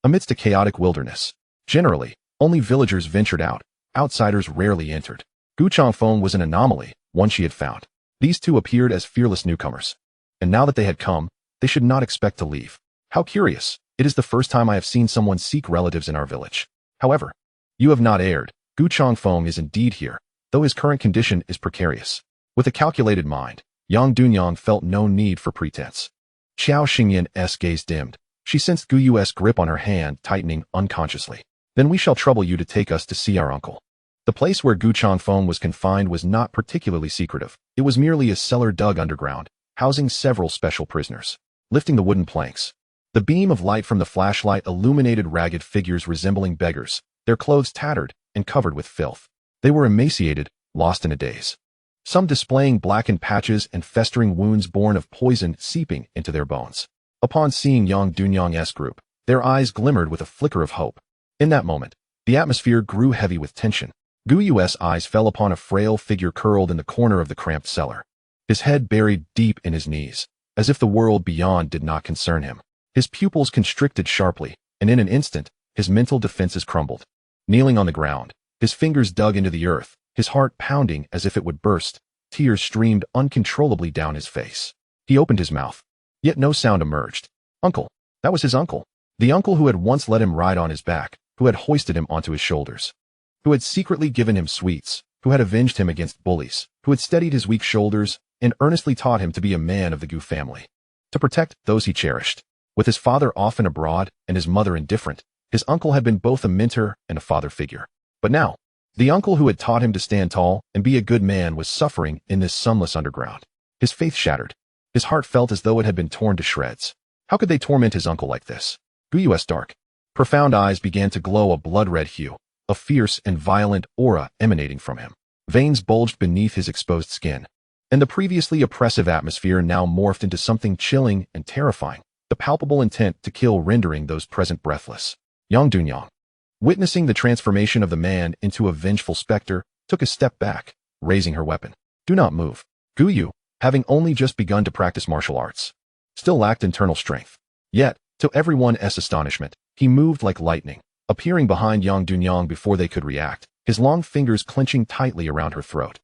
Amidst a chaotic wilderness, generally, only villagers ventured out, outsiders rarely entered. Gu Changfeng was an anomaly, one she had found. These two appeared as fearless newcomers, and now that they had come, they should not expect to leave. How curious, it is the first time I have seen someone seek relatives in our village. However, you have not erred, Gu Chongfeng is indeed here, though his current condition is precarious. With a calculated mind, Yang Dunyang felt no need for pretense. Qiao Xingyan's gaze dimmed. She sensed Gu Yu's grip on her hand tightening unconsciously. Then we shall trouble you to take us to see our uncle. The place where Gu Chongfeng was confined was not particularly secretive. It was merely a cellar dug underground, housing several special prisoners. Lifting the wooden planks, the beam of light from the flashlight illuminated ragged figures resembling beggars, their clothes tattered and covered with filth. They were emaciated, lost in a daze. Some displaying blackened patches and festering wounds born of poison seeping into their bones. Upon seeing Yang Dunyang's group, their eyes glimmered with a flicker of hope. In that moment, the atmosphere grew heavy with tension. Gu Yu's eyes fell upon a frail figure curled in the corner of the cramped cellar. His head buried deep in his knees, as if the world beyond did not concern him. His pupils constricted sharply, and in an instant, his mental defenses crumbled. Kneeling on the ground, his fingers dug into the earth, his heart pounding as if it would burst, tears streamed uncontrollably down his face. He opened his mouth, yet no sound emerged. Uncle. That was his uncle. The uncle who had once let him ride on his back, who had hoisted him onto his shoulders, who had secretly given him sweets, who had avenged him against bullies, who had steadied his weak shoulders and earnestly taught him to be a man of the Gu family, to protect those he cherished. With his father often abroad and his mother indifferent, his uncle had been both a mentor and a father figure. But now, the uncle who had taught him to stand tall and be a good man was suffering in this sunless underground. His faith shattered. His heart felt as though it had been torn to shreds. How could they torment his uncle like this? Gu Yu's dark, profound eyes began to glow a blood-red hue, a fierce and violent aura emanating from him. Veins bulged beneath his exposed skin, and the previously oppressive atmosphere now morphed into something chilling and terrifying, the palpable intent to kill rendering those present breathless. Yang Dunyang, witnessing the transformation of the man into a vengeful specter, took a step back, raising her weapon. Do not move. Gu Yu, having only just begun to practice martial arts, still lacked internal strength. Yet, to everyone's astonishment, he moved like lightning, appearing behind Yang Dunyang before they could react, his long fingers clenching tightly around her throat.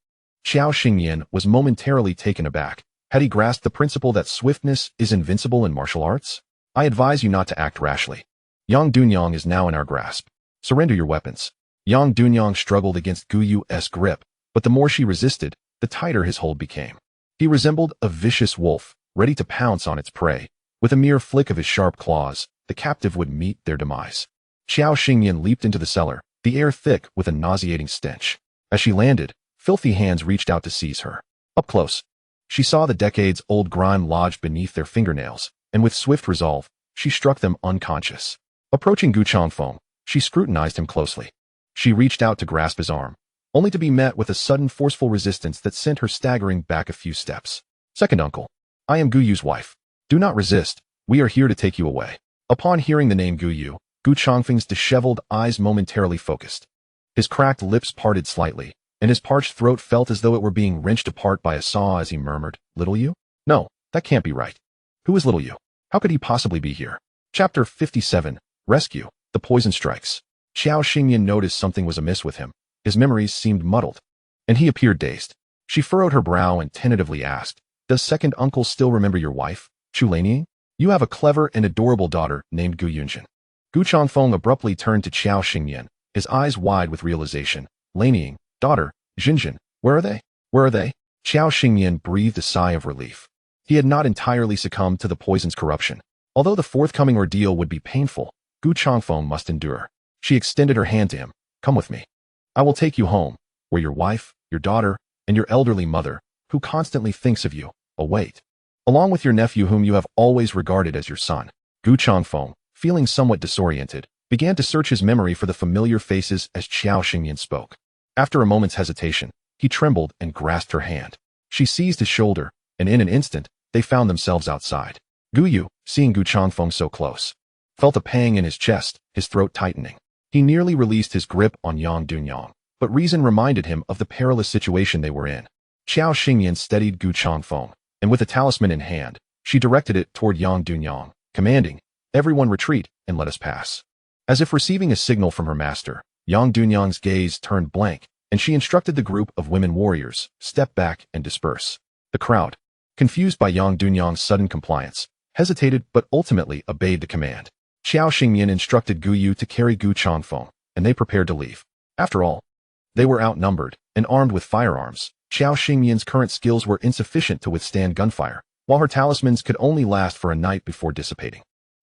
Qiao Xingyan was momentarily taken aback. Had he grasped the principle that swiftness is invincible in martial arts? I advise you not to act rashly. Yang Dunyang is now in our grasp. Surrender your weapons. Yang Dunyang struggled against Gu Yu's grip, but the more she resisted, the tighter his hold became. He resembled a vicious wolf, ready to pounce on its prey. With a mere flick of his sharp claws, the captive would meet their demise. Qiao Xingyan leaped into the cellar, the air thick with a nauseating stench. As she landed, filthy hands reached out to seize her. Up close, she saw the decades-old grime lodged beneath their fingernails, and with swift resolve, she struck them unconscious. Approaching Gu Chongfeng, she scrutinized him closely. She reached out to grasp his arm, only to be met with a sudden forceful resistance that sent her staggering back a few steps. Second uncle, I am Gu Yu's wife. Do not resist, we are here to take you away. Upon hearing the name Gu Yu, Gu Chongfeng's disheveled eyes momentarily focused. His cracked lips parted slightly, and his parched throat felt as though it were being wrenched apart by a saw as he murmured, Little Yu? No, that can't be right. Who is Little Yu? How could he possibly be here? Chapter 57, Rescue, The Poison Strikes. Qiao Xingyan noticed something was amiss with him. His memories seemed muddled, and he appeared dazed. She furrowed her brow and tentatively asked, Does second uncle still remember your wife, Chu Laniang? You have a clever and adorable daughter named Gu Yunjin. Gu Chongfeng abruptly turned to Qiao Xingyan, his eyes wide with realization. Laniang, daughter, Jinjin, where are they? Where are they? Qiao Xingyan breathed a sigh of relief. He had not entirely succumbed to the poison's corruption. Although the forthcoming ordeal would be painful, Gu Chongfeng must endure. She extended her hand to him. Come with me. I will take you home, where your wife, your daughter, and your elderly mother, who constantly thinks of you, await. Along with your nephew whom you have always regarded as your son. Gu Chongfeng, feeling somewhat disoriented, began to search his memory for the familiar faces as Qiao Xingyan spoke. After a moment's hesitation, he trembled and grasped her hand. She seized his shoulder, and in an instant, they found themselves outside. Gu Yu, seeing Gu Chongfeng so close, felt a pang in his chest, his throat tightening. He nearly released his grip on Yang Dunyang, but reason reminded him of the perilous situation they were in. Qiao Xingyan steadied Gu Chongfeng, and with a talisman in hand, she directed it toward Yang Dunyang, commanding, Everyone retreat and let us pass. As if receiving a signal from her master, Yang Dunyang's gaze turned blank, and she instructed the group of women warriors, step back and disperse. The crowd, confused by Yang Dunyang's sudden compliance, hesitated but ultimately obeyed the command. Qiao Xingyan instructed Gu Yu to carry Gu Chongfeng, and they prepared to leave. After all, They were outnumbered and armed with firearms. Qiao Xingyan's current skills were insufficient to withstand gunfire, while her talismans could only last for a night before dissipating.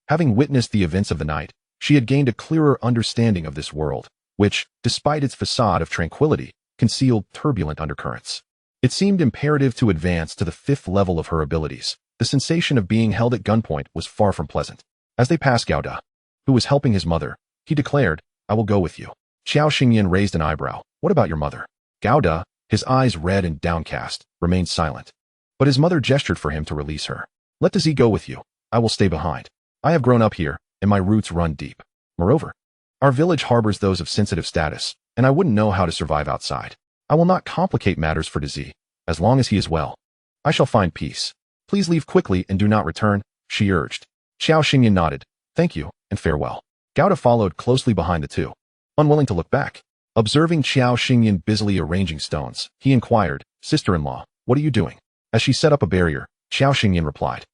Having witnessed the events of the night, she had gained a clearer understanding of this world, which, despite its facade of tranquility, concealed turbulent undercurrents. It seemed imperative to advance to the 5th level of her abilities. The sensation of being held at gunpoint was far from pleasant. As they passed Gao Da, who was helping his mother, he declared, "I will go with you." Qiao Xingyan raised an eyebrow. "What about your mother?" Gao Da, his eyes red and downcast, remained silent. But his mother gestured for him to release her. "Let Dazi go with you. I will stay behind. I have grown up here, and my roots run deep. Moreover, our village harbors those of sensitive status, and I wouldn't know how to survive outside. I will not complicate matters for Dazi. As long as he is well, I shall find peace. Please leave quickly and do not return," she urged. Qiao Xingyan nodded. "Thank you, and farewell." Gao Da followed closely behind the two, unwilling to look back. Observing Qiao Xingyan busily arranging stones, he inquired, "Sister-in-law, what are you doing?" As she set up a barrier, Qiao Xingyan replied,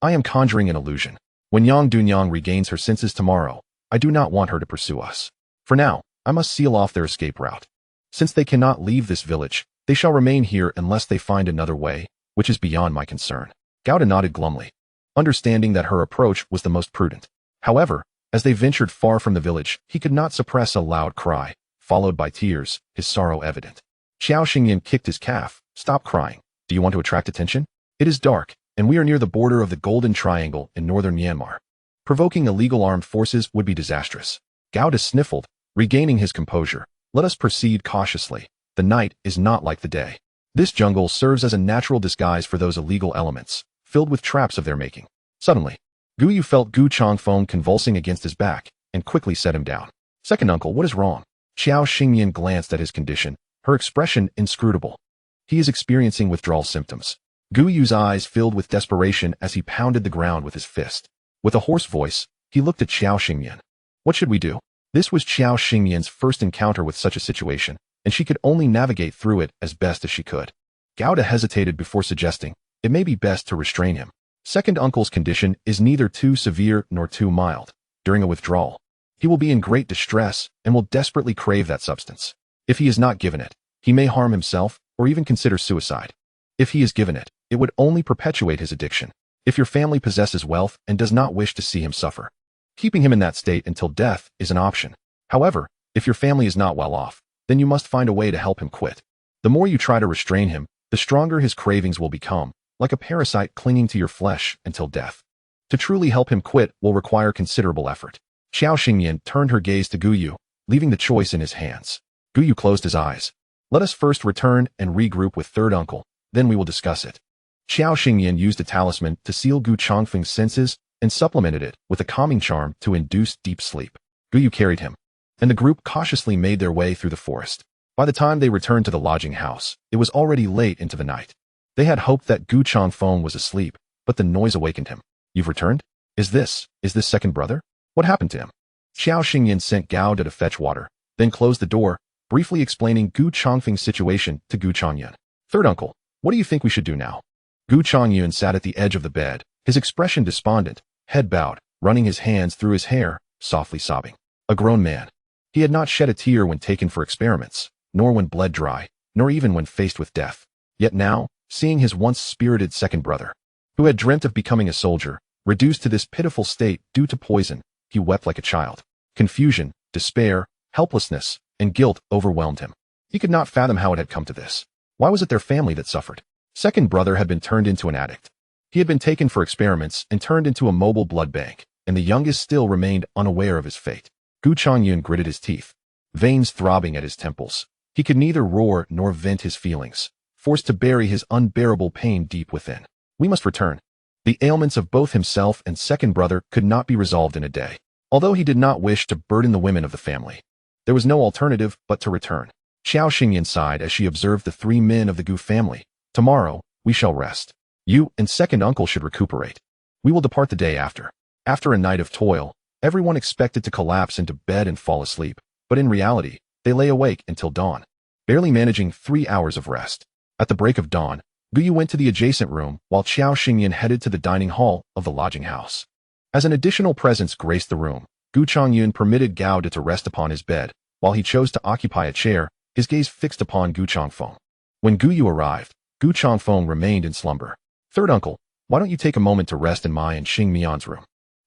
"I am conjuring an illusion. When Yang Dunyang regains her senses tomorrow, I do not want her to pursue us. For now, I must seal off their escape route. Since they cannot leave this village, they shall remain here unless they find another way, which is beyond my concern." Gao Da nodded glumly, understanding that her approach was the most prudent. However, as they ventured far from the village, he could not suppress a loud cry, followed by tears, his sorrow evident. Qiao Xingyan kicked his calf. "Stop crying. Do you want to attract attention? It is dark, and we are near the border of the Golden Triangle in northern Myanmar. Provoking illegal armed forces would be disastrous." Gao Da sniffled, regaining his composure. "Let us proceed cautiously. The night is not like the day. This jungle serves as a natural disguise for those illegal elements, filled with traps of their making." Suddenly, Gu Yu felt Gu Changfeng convulsing against his back and quickly set him down. "Second uncle, what is wrong?" Qiao Xingyan glanced at his condition, her expression inscrutable. "He is experiencing withdrawal symptoms." Gu Yu's eyes filled with desperation as he pounded the ground with his fist. With a hoarse voice, he looked at Qiao Xingyan. "What should we do?" This was Qiao Xingyan's first encounter with such a situation, and she could only navigate through it as best as she could. Gao Da hesitated before suggesting, "It may be best to restrain him. Second uncle's condition is neither too severe nor too mild. During a withdrawal, he will be in great distress and will desperately crave that substance. If he is not given it, he may harm himself or even consider suicide. If he is given it, it would only perpetuate his addiction. If your family possesses wealth and does not wish to see him suffer, keeping him in that state until death is an option. However, if your family is not well off, then you must find a way to help him quit. The more you try to restrain him, the stronger his cravings will become, like a parasite clinging to your flesh until death. To truly help him quit will require considerable effort." Qiao Xingyan turned her gaze to Gu Yu, leaving the choice in his hands. Gu Yu closed his eyes. "Let us first return and regroup with third uncle, then we will discuss it." Qiao Xingyan used a talisman to seal Gu Changfeng's senses and supplemented it with a calming charm to induce deep sleep. Gu Yu carried him, and the group cautiously made their way through the forest. By the time they returned to the lodging house, it was already late into the night. They had hoped that Gu Changfeng was asleep, but the noise awakened him. "You've returned? Is this second brother? What happened to him?" Qiao Xingyan sent Gao Da to fetch water, then closed the door, briefly explaining Gu Changfeng's situation to Gu Changyun. "Third uncle, what do you think we should do now?" Gu Changyun sat at the edge of the bed, his expression despondent, head bowed, running his hands through his hair, softly sobbing. A grown man. He had not shed a tear when taken for experiments, nor when bled dry, nor even when faced with death. Yet now, seeing his once spirited second brother, who had dreamt of becoming a soldier, reduced to this pitiful state due to poison, he wept like a child. Confusion, despair, helplessness, and guilt overwhelmed him. He could not fathom how it had come to this. Why was it their family that suffered? Second brother had been turned into an addict. He had been taken for experiments and turned into a mobile blood bank, and the youngest still remained unaware of his fate. Gu Changyun gritted his teeth, veins throbbing at his temples. He could neither roar nor vent his feelings, forced to bury his unbearable pain deep within. "We must return." The ailments of both himself and second brother could not be resolved in a day. Although he did not wish to burden the women of the family, there was no alternative but to return. Qiao Xingyan sighed as she observed the 3 men of the Gu family. "Tomorrow, we shall rest. You and second uncle should recuperate. We will depart the day after." After a night of toil, everyone expected to collapse into bed and fall asleep, but in reality, they lay awake until dawn, barely managing 3 hours of rest. At the break of dawn, Gu Yu went to the adjacent room while Qiao Xingyan headed to the dining hall of the lodging house. As an additional presence graced the room, Gu Changyun permitted Gao Da to rest upon his bed, while he chose to occupy a chair his gaze fixed upon Gu Changfeng. When Gu Yu arrived, Gu Changfeng remained in slumber. Third uncle, why don't you take a moment to rest in my and Xing Mian's room?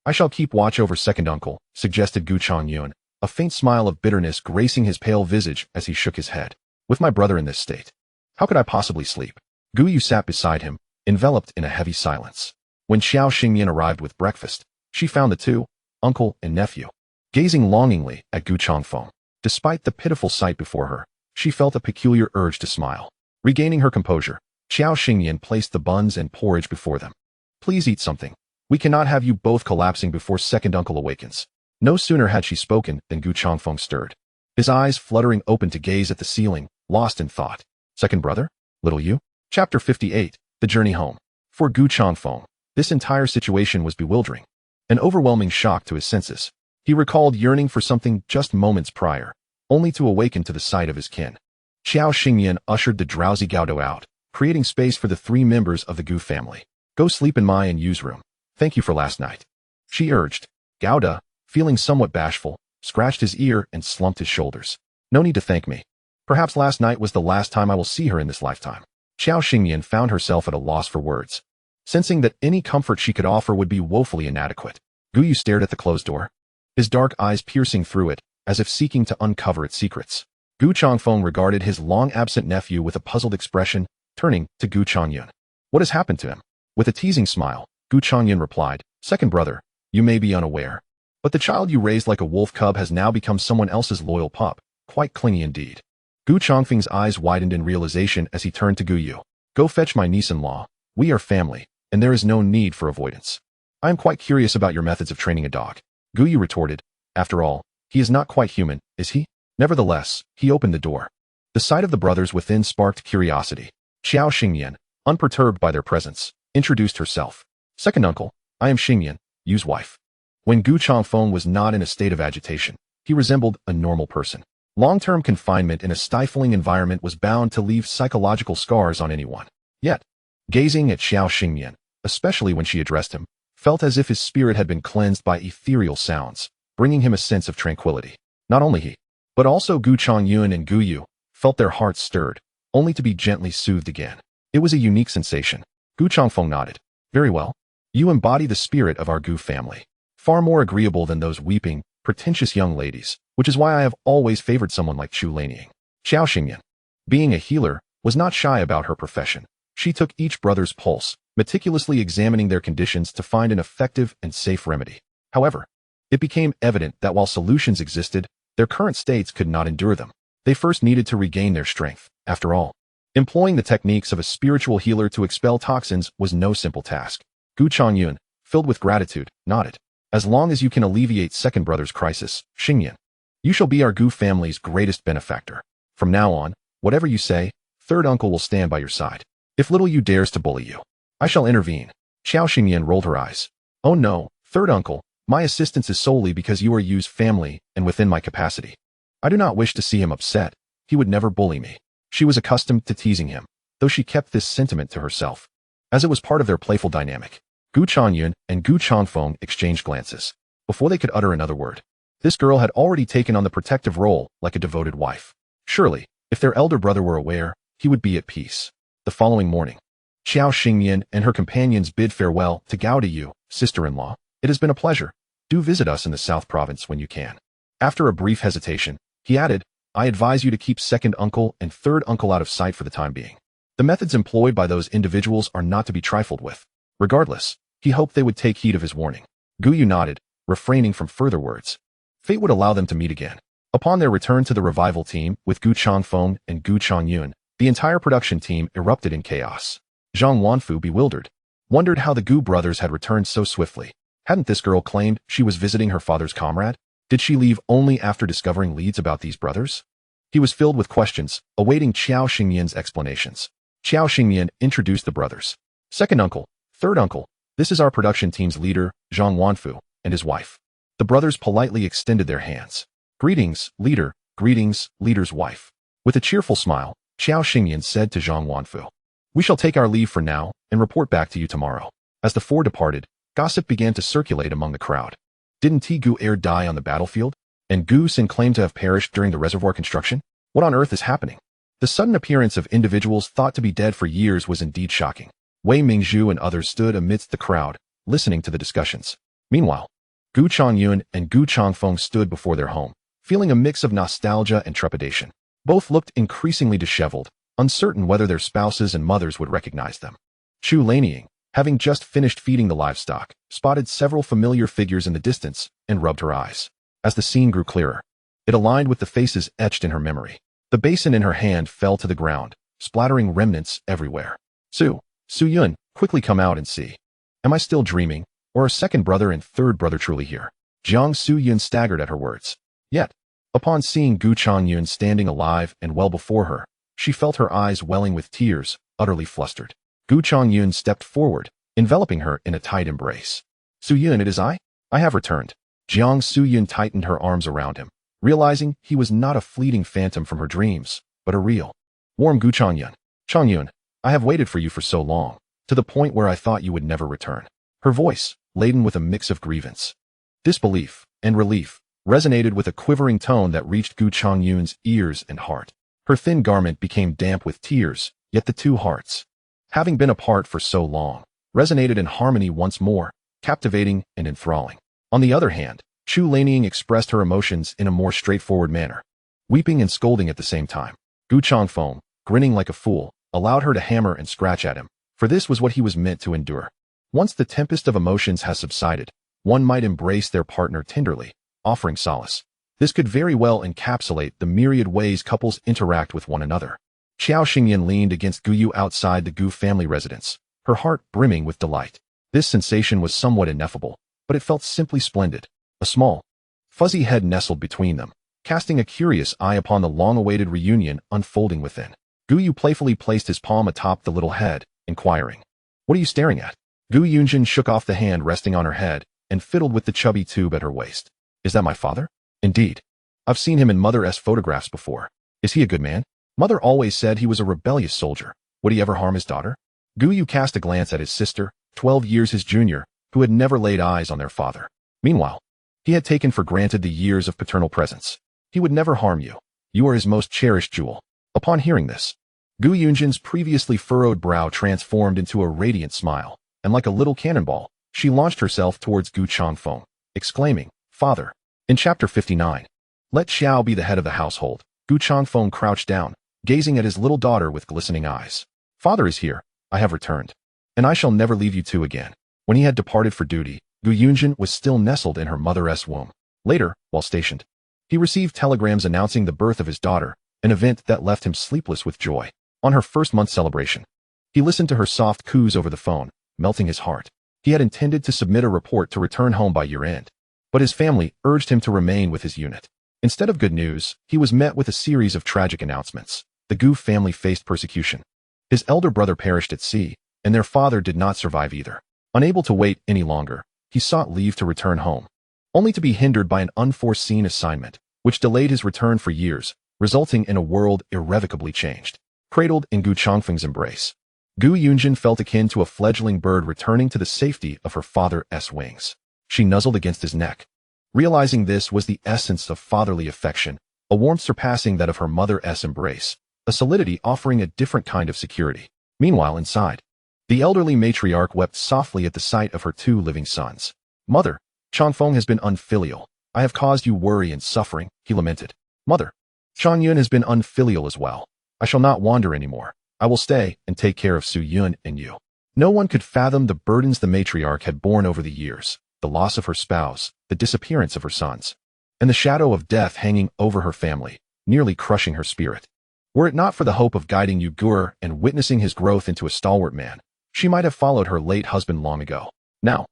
I shall keep watch over second uncle, suggested Gu Changyun, a faint smile of bitterness gracing his pale visage as he shook his head. With my brother in this state, how could I possibly sleep? Gu Yu sat beside him, enveloped in a heavy silence. When Xiao Xingyan arrived with breakfast, she found the two, uncle and nephew, gazing longingly at Gu Changfeng. Despite the pitiful sight before her, she felt a peculiar urge to smile. Regaining her composure, Xiao Xingyan placed the buns and porridge before them. Please eat something. We cannot have you both collapsing before second uncle awakens. No sooner had she spoken than Gu Changfeng stirred. His eyes fluttering open to gaze at the ceiling, lost in thought. Second brother? Little you? Chapter 58, The Journey Home. For Gu Changfeng, this entire situation was bewildering. An overwhelming shock to his senses. He recalled yearning for something just moments prior, only to awaken to the sight of his kin. Xiao Xingyan ushered the drowsy Gaudo out, creating space for the three members of the Gu family. Go sleep in my and Yu's room. Thank you for last night, she urged. Gauda, feeling somewhat bashful, scratched his ear and slumped his shoulders. No need to thank me. Perhaps last night was the last time I will see her in this lifetime. Xiao Xingyan found herself at a loss for words, sensing that any comfort she could offer would be woefully inadequate. Gu Yu stared at the closed door, his dark eyes piercing through it, as if seeking to uncover its secrets. Gu Changfeng regarded his long-absent nephew with a puzzled expression, turning to Gu Changyun. What has happened to him? With a teasing smile, Gu Changyun replied, Second brother, you may be unaware, but the child you raised like a wolf cub has now become someone else's loyal pup, quite clingy indeed. Gu Changfeng's eyes widened in realization as he turned to Gu Yu. Go fetch my niece-in-law. We are family, and there is no need for avoidance. I am quite curious about your methods of training a dog. Gu Yu retorted. After all, he is not quite human, is he? Nevertheless, he opened the door. The sight of the brothers within sparked curiosity. Xiao Xingyan, unperturbed by their presence, introduced herself. Second uncle, I am Xingyan, Yu's wife. When Gu Changfeng was not in a state of agitation, he resembled a normal person. Long-term confinement in a stifling environment was bound to leave psychological scars on anyone. Yet, gazing at Xiao Xingyan, especially when she addressed him, felt as if his spirit had been cleansed by ethereal sounds, bringing him a sense of tranquility. Not only he, but also Gu Changyun and Gu Yu, felt their hearts stirred, only to be gently soothed again. It was a unique sensation. Gu Changfeng nodded. Very well. You embody the spirit of our Gu family. Far more agreeable than those weeping, pretentious young ladies, which is why I have always favored someone like Chu Lanying. Xiao Xingyan, being a healer, was not shy about her profession. She took each brother's pulse, meticulously examining their conditions to find an effective and safe remedy. However, it became evident that while solutions existed, their current states could not endure them. They first needed to regain their strength. After all, employing the techniques of a spiritual healer to expel toxins was no simple task. Gu Changyun, filled with gratitude, nodded. As long as you can alleviate second brother's crisis, Xingyan, you shall be our Gu family's greatest benefactor. From now on, whatever you say, third uncle will stand by your side. If little you dares to bully you, I shall intervene. Xiao Xingyan rolled her eyes. Oh no, third uncle, my assistance is solely because you are Yu's family and within my capacity. I do not wish to see him upset. He would never bully me. She was accustomed to teasing him, though she kept this sentiment to herself, as it was part of their playful dynamic. Gu Changyun and Gu Changfeng exchanged glances before they could utter another word. This girl had already taken on the protective role like a devoted wife. Surely, if their elder brother were aware, he would be at peace. The following morning, Xiao Xingyan and her companions bid farewell to Gao Yu, sister-in-law. It has been a pleasure. Do visit us in the South Province when you can. After a brief hesitation, he added, I advise you to keep second uncle and third uncle out of sight for the time being. The methods employed by those individuals are not to be trifled with. Regardless, he hoped they would take heed of his warning. Gu Yu nodded, refraining from further words. Fate would allow them to meet again. Upon their return to the revival team with Gu Changfeng and Gu Changyun, the entire production team erupted in chaos. Zhang Wanfu, bewildered, wondered how the Gu brothers had returned so swiftly. Hadn't this girl claimed she was visiting her father's comrade? Did she leave only after discovering leads about these brothers? He was filled with questions, awaiting Xiao Xingyan's explanations. Xiao Xingyan introduced the brothers. Second uncle, third uncle, this is our production team's leader, Zhang Wanfu, and his wife. The brothers politely extended their hands. Greetings, leader, greetings, leader's wife. With a cheerful smile, Xiao Xingyan said to Zhang Wanfu, we shall take our leave for now and report back to you tomorrow. As the four departed, gossip began to circulate among the crowd. Didn't Gu Er die on the battlefield? And Gu Sin claim to have perished during the reservoir construction? What on earth is happening? The sudden appearance of individuals thought to be dead for years was indeed shocking. Wei Mingzhu and others stood amidst the crowd, listening to the discussions. Meanwhile, Gu Chongyun and Gu Chongfeng stood before their home, feeling a mix of nostalgia and trepidation. Both looked increasingly disheveled, uncertain whether their spouses and mothers would recognize them. Chu Lanying, having just finished feeding the livestock, spotted several familiar figures in the distance and rubbed her eyes. As the scene grew clearer, it aligned with the faces etched in her memory. The basin in her hand fell to the ground, splattering remnants everywhere. Su Yun, quickly come out and see. Am I still dreaming, or are second brother and third brother truly here? Jiang Su Yun staggered at her words. Yet, upon seeing Gu Chongyun standing alive and well before her, she felt her eyes welling with tears, utterly flustered. Gu Chongyun stepped forward, enveloping her in a tight embrace. Su Yun, it is I? I have returned. Jiang Su Yun tightened her arms around him, realizing he was not a fleeting phantom from her dreams, but a real, warm Gu Chongyun. Chongyun, I have waited for you for so long, to the point where I thought you would never return. Her voice, laden with a mix of grievance, disbelief, and relief, resonated with a quivering tone that reached Gu Chongyun's ears and heart. Her thin garment became damp with tears, yet the two hearts, having been apart for so long, resonated in harmony once more, captivating and enthralling. On the other hand, Chu Lanying expressed her emotions in a more straightforward manner, weeping and scolding at the same time. Gu Chongfeng, grinning like a fool, allowed her to hammer and scratch at him, for this was what he was meant to endure. Once the tempest of emotions has subsided, one might embrace their partner tenderly, offering solace. This could very well encapsulate the myriad ways couples interact with one another. Xiao Xingyan leaned against Gu Yu outside the Gu family residence, her heart brimming with delight. This sensation was somewhat ineffable, but it felt simply splendid. A small, fuzzy head nestled between them, casting a curious eye upon the long-awaited reunion unfolding within. Gu Yu playfully placed his palm atop the little head, inquiring, "What are you staring at?" Gu Yunjin shook off the hand resting on her head and fiddled with the chubby tube at her waist. "Is that my father?" "Indeed. I've seen him in Mother's photographs before. Is he a good man?" "Mother always said he was a rebellious soldier. Would he ever harm his daughter?" Gu Yu cast a glance at his sister, 12 years his junior, who had never laid eyes on their father. Meanwhile, he had taken for granted the years of paternal presence. "He would never harm you. You are his most cherished jewel." Upon hearing this, Gu Yunjin's previously furrowed brow transformed into a radiant smile, and like a little cannonball, she launched herself towards Gu Chongfeng, exclaiming, "Father." In Chapter 59, Let Xiao be the head of the household. Gu Chongfeng crouched down, gazing at his little daughter with glistening eyes. "Father is here. I have returned. And I shall never leave you two again." When he had departed for duty, Gu Yunjin was still nestled in her mother's womb. Later, while stationed, he received telegrams announcing the birth of his daughter, an event that left him sleepless with joy. On her first-month celebration, he listened to her soft coos over the phone, melting his heart. He had intended to submit a report to return home by year-end, but his family urged him to remain with his unit. Instead of good news, he was met with a series of tragic announcements. The Gu family faced persecution. His elder brother perished at sea, and their father did not survive either. Unable to wait any longer, he sought leave to return home, only to be hindered by an unforeseen assignment, which delayed his return for years, resulting in a world irrevocably changed. Cradled in Gu Chongfeng's embrace, Gu Yunjin felt akin to a fledgling bird returning to the safety of her father's wings. She nuzzled against his neck, realizing this was the essence of fatherly affection, a warmth surpassing that of her mother's embrace, a solidity offering a different kind of security. Meanwhile, inside, the elderly matriarch wept softly at the sight of her two living sons. "Mother, Chongfeng has been unfilial. I have caused you worry and suffering," he lamented. "Mother, Chongyun has been unfilial as well. I shall not wander anymore. I will stay and take care of Su Yun and you." No one could fathom the burdens the matriarch had borne over the years, the loss of her spouse, the disappearance of her sons, and the shadow of death hanging over her family, nearly crushing her spirit. Were it not for the hope of guiding Ugur and witnessing his growth into a stalwart man, she might have followed her late husband long ago. Now,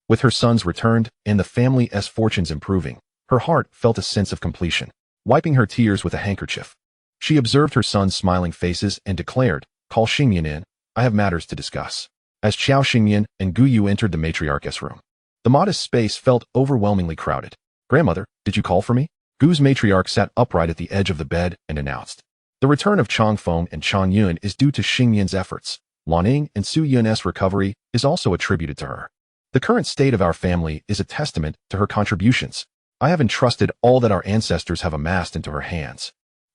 with her sons returned and the family's fortunes improving, her heart felt a sense of completion. Wiping her tears with a handkerchief, she observed her sons' smiling faces and declared, "Call Xingyan in. I have matters to discuss." As Xiao Xingyan and Gu Yu entered the matriarch's room, the modest space felt overwhelmingly crowded. "Grandmother, did you call for me?" Gu's matriarch sat upright at the edge of the bed and announced, "The return of Chongfeng and Chongyun is due to Xingyan's efforts. Laning and Su Yun's recovery is also attributed to her. The current state of our family is a testament to her contributions. I have entrusted all that our ancestors have amassed into her hands.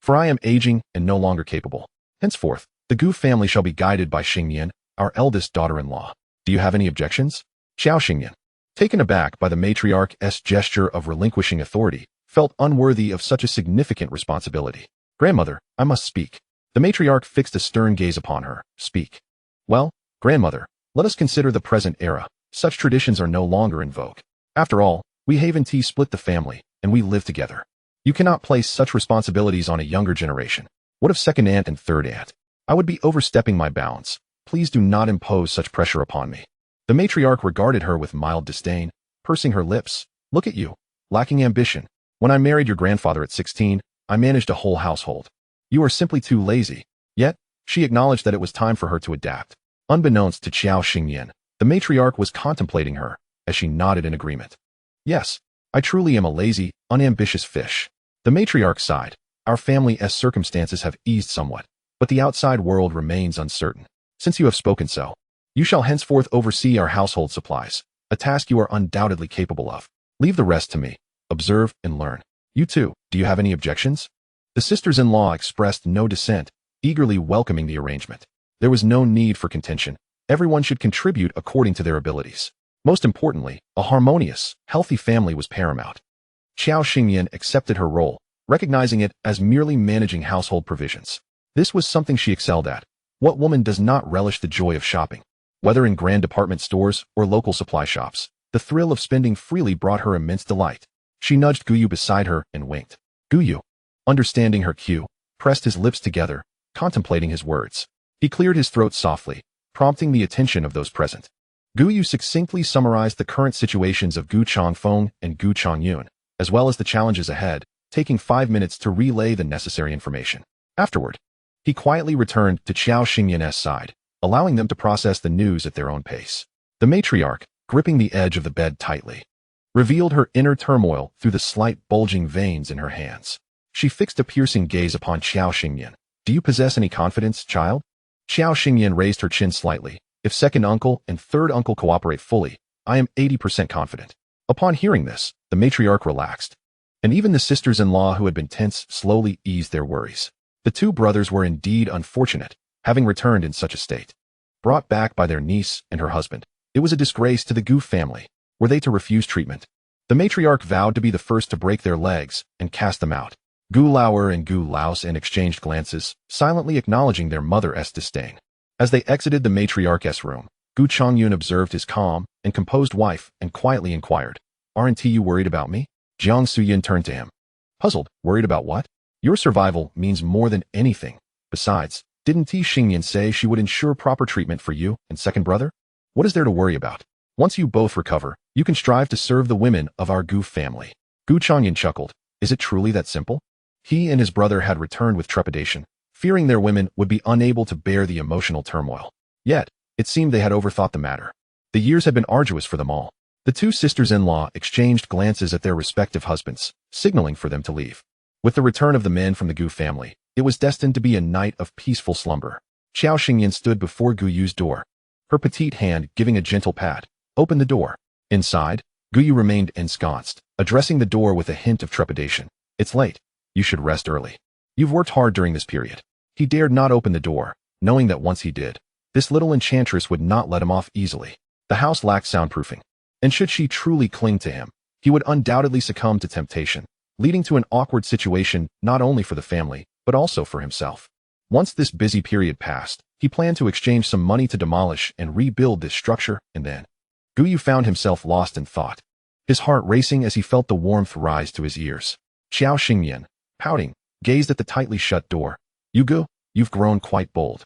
for I am aging and no longer capable. Henceforth, the Gu family shall be guided by Xingyan, our eldest daughter-in-law. Do you have any objections? Xiao Xingyan, taken aback by the matriarch's gesture of relinquishing authority, felt unworthy of such a significant responsibility. Grandmother, I must speak. The matriarch fixed a stern gaze upon her. Speak. Well, grandmother, let us consider the present era. Such traditions are no longer in vogue. After all, we Haven Tea split the family, and we live together. You cannot place such responsibilities on a younger generation. What of second aunt and third aunt? I would be overstepping my bounds. Please do not impose such pressure upon me. The matriarch regarded her with mild disdain, pursing her lips. Look at you, lacking ambition. When I married your grandfather at 16, I managed a whole household. You are simply too lazy. Yet, she acknowledged that it was time for her to adapt. Unbeknownst to Xiao Xingyan, the matriarch was contemplating her, as she nodded in agreement. Yes, I truly am a lazy, unambitious fish. The matriarch sighed. Our family's circumstances have eased somewhat, but the outside world remains uncertain. Since you have spoken so, you shall henceforth oversee our household supplies, a task you are undoubtedly capable of. Leave the rest to me. Observe and learn. You too, do you have any objections? The sisters-in-law expressed no dissent, eagerly welcoming the arrangement. There was no need for contention. Everyone should contribute according to their abilities. Most importantly, a harmonious, healthy family was paramount. Xiao Xingyan accepted her role, recognizing it as merely managing household provisions. This was something she excelled at. What woman does not relish the joy of shopping? Whether in grand department stores or local supply shops, the thrill of spending freely brought her immense delight. She nudged Guyu beside her and winked. Guyu, understanding her cue, pressed his lips together, contemplating his words. He cleared his throat softly, prompting the attention of those present. Guyu succinctly summarized the current situations of Gu Changfeng and Gu Changyun, as well as the challenges ahead, taking 5 minutes to relay the necessary information. Afterward, he quietly returned to Xiao Xingyan's side, allowing them to process the news at their own pace. The matriarch, gripping the edge of the bed tightly, revealed her inner turmoil through the slight bulging veins in her hands. She fixed a piercing gaze upon Xiao Xingyan. Do you possess any confidence, child? Xiao Xingyan raised her chin slightly. If second uncle and third uncle cooperate fully, I am 80% confident. Upon hearing this, the matriarch relaxed, and even the sisters-in-law who had been tense slowly eased their worries. The two brothers were indeed unfortunate, having returned in such a state. Brought back by their niece and her husband, it was a disgrace to the Gu family. Were they to refuse treatment? The matriarch vowed to be the first to break their legs and cast them out. Gu Lauer and Gu Laos exchanged glances, silently acknowledging their mother's disdain. As they exited the matriarch's room, Gu Changyun observed his calm and composed wife and quietly inquired, Aren't you worried about me? Jiang Suyin turned to him. Puzzled, worried about what? Your survival means more than anything. Besides, didn't Ti Xingyan say she would ensure proper treatment for you and second brother? What is there to worry about? Once you both recover, you can strive to serve the women of our Gu family. Gu Changyun chuckled. Is it truly that simple? He and his brother had returned with trepidation, fearing their women would be unable to bear the emotional turmoil. Yet, it seemed they had overthought the matter. The years had been arduous for them all. The two sisters-in-law exchanged glances at their respective husbands, signaling for them to leave. With the return of the men from the Gu family, it was destined to be a night of peaceful slumber. Xiao Xingyan stood before Guyu's door, her petite hand giving a gentle pat. Open the door. Inside, Guyu remained ensconced, addressing the door with a hint of trepidation. It's late. You should rest early. You've worked hard during this period. He dared not open the door, knowing that once he did, this little enchantress would not let him off easily. The house lacked soundproofing, and should she truly cling to him, he would undoubtedly succumb to temptation, leading to an awkward situation not only for the family, but also for himself. Once this busy period passed, he planned to exchange some money to demolish and rebuild this structure, and then Guyu found himself lost in thought, his heart racing as he felt the warmth rise to his ears. Xiao Xingyan, pouting, gazed at the tightly shut door. You Gu, you've grown quite bold.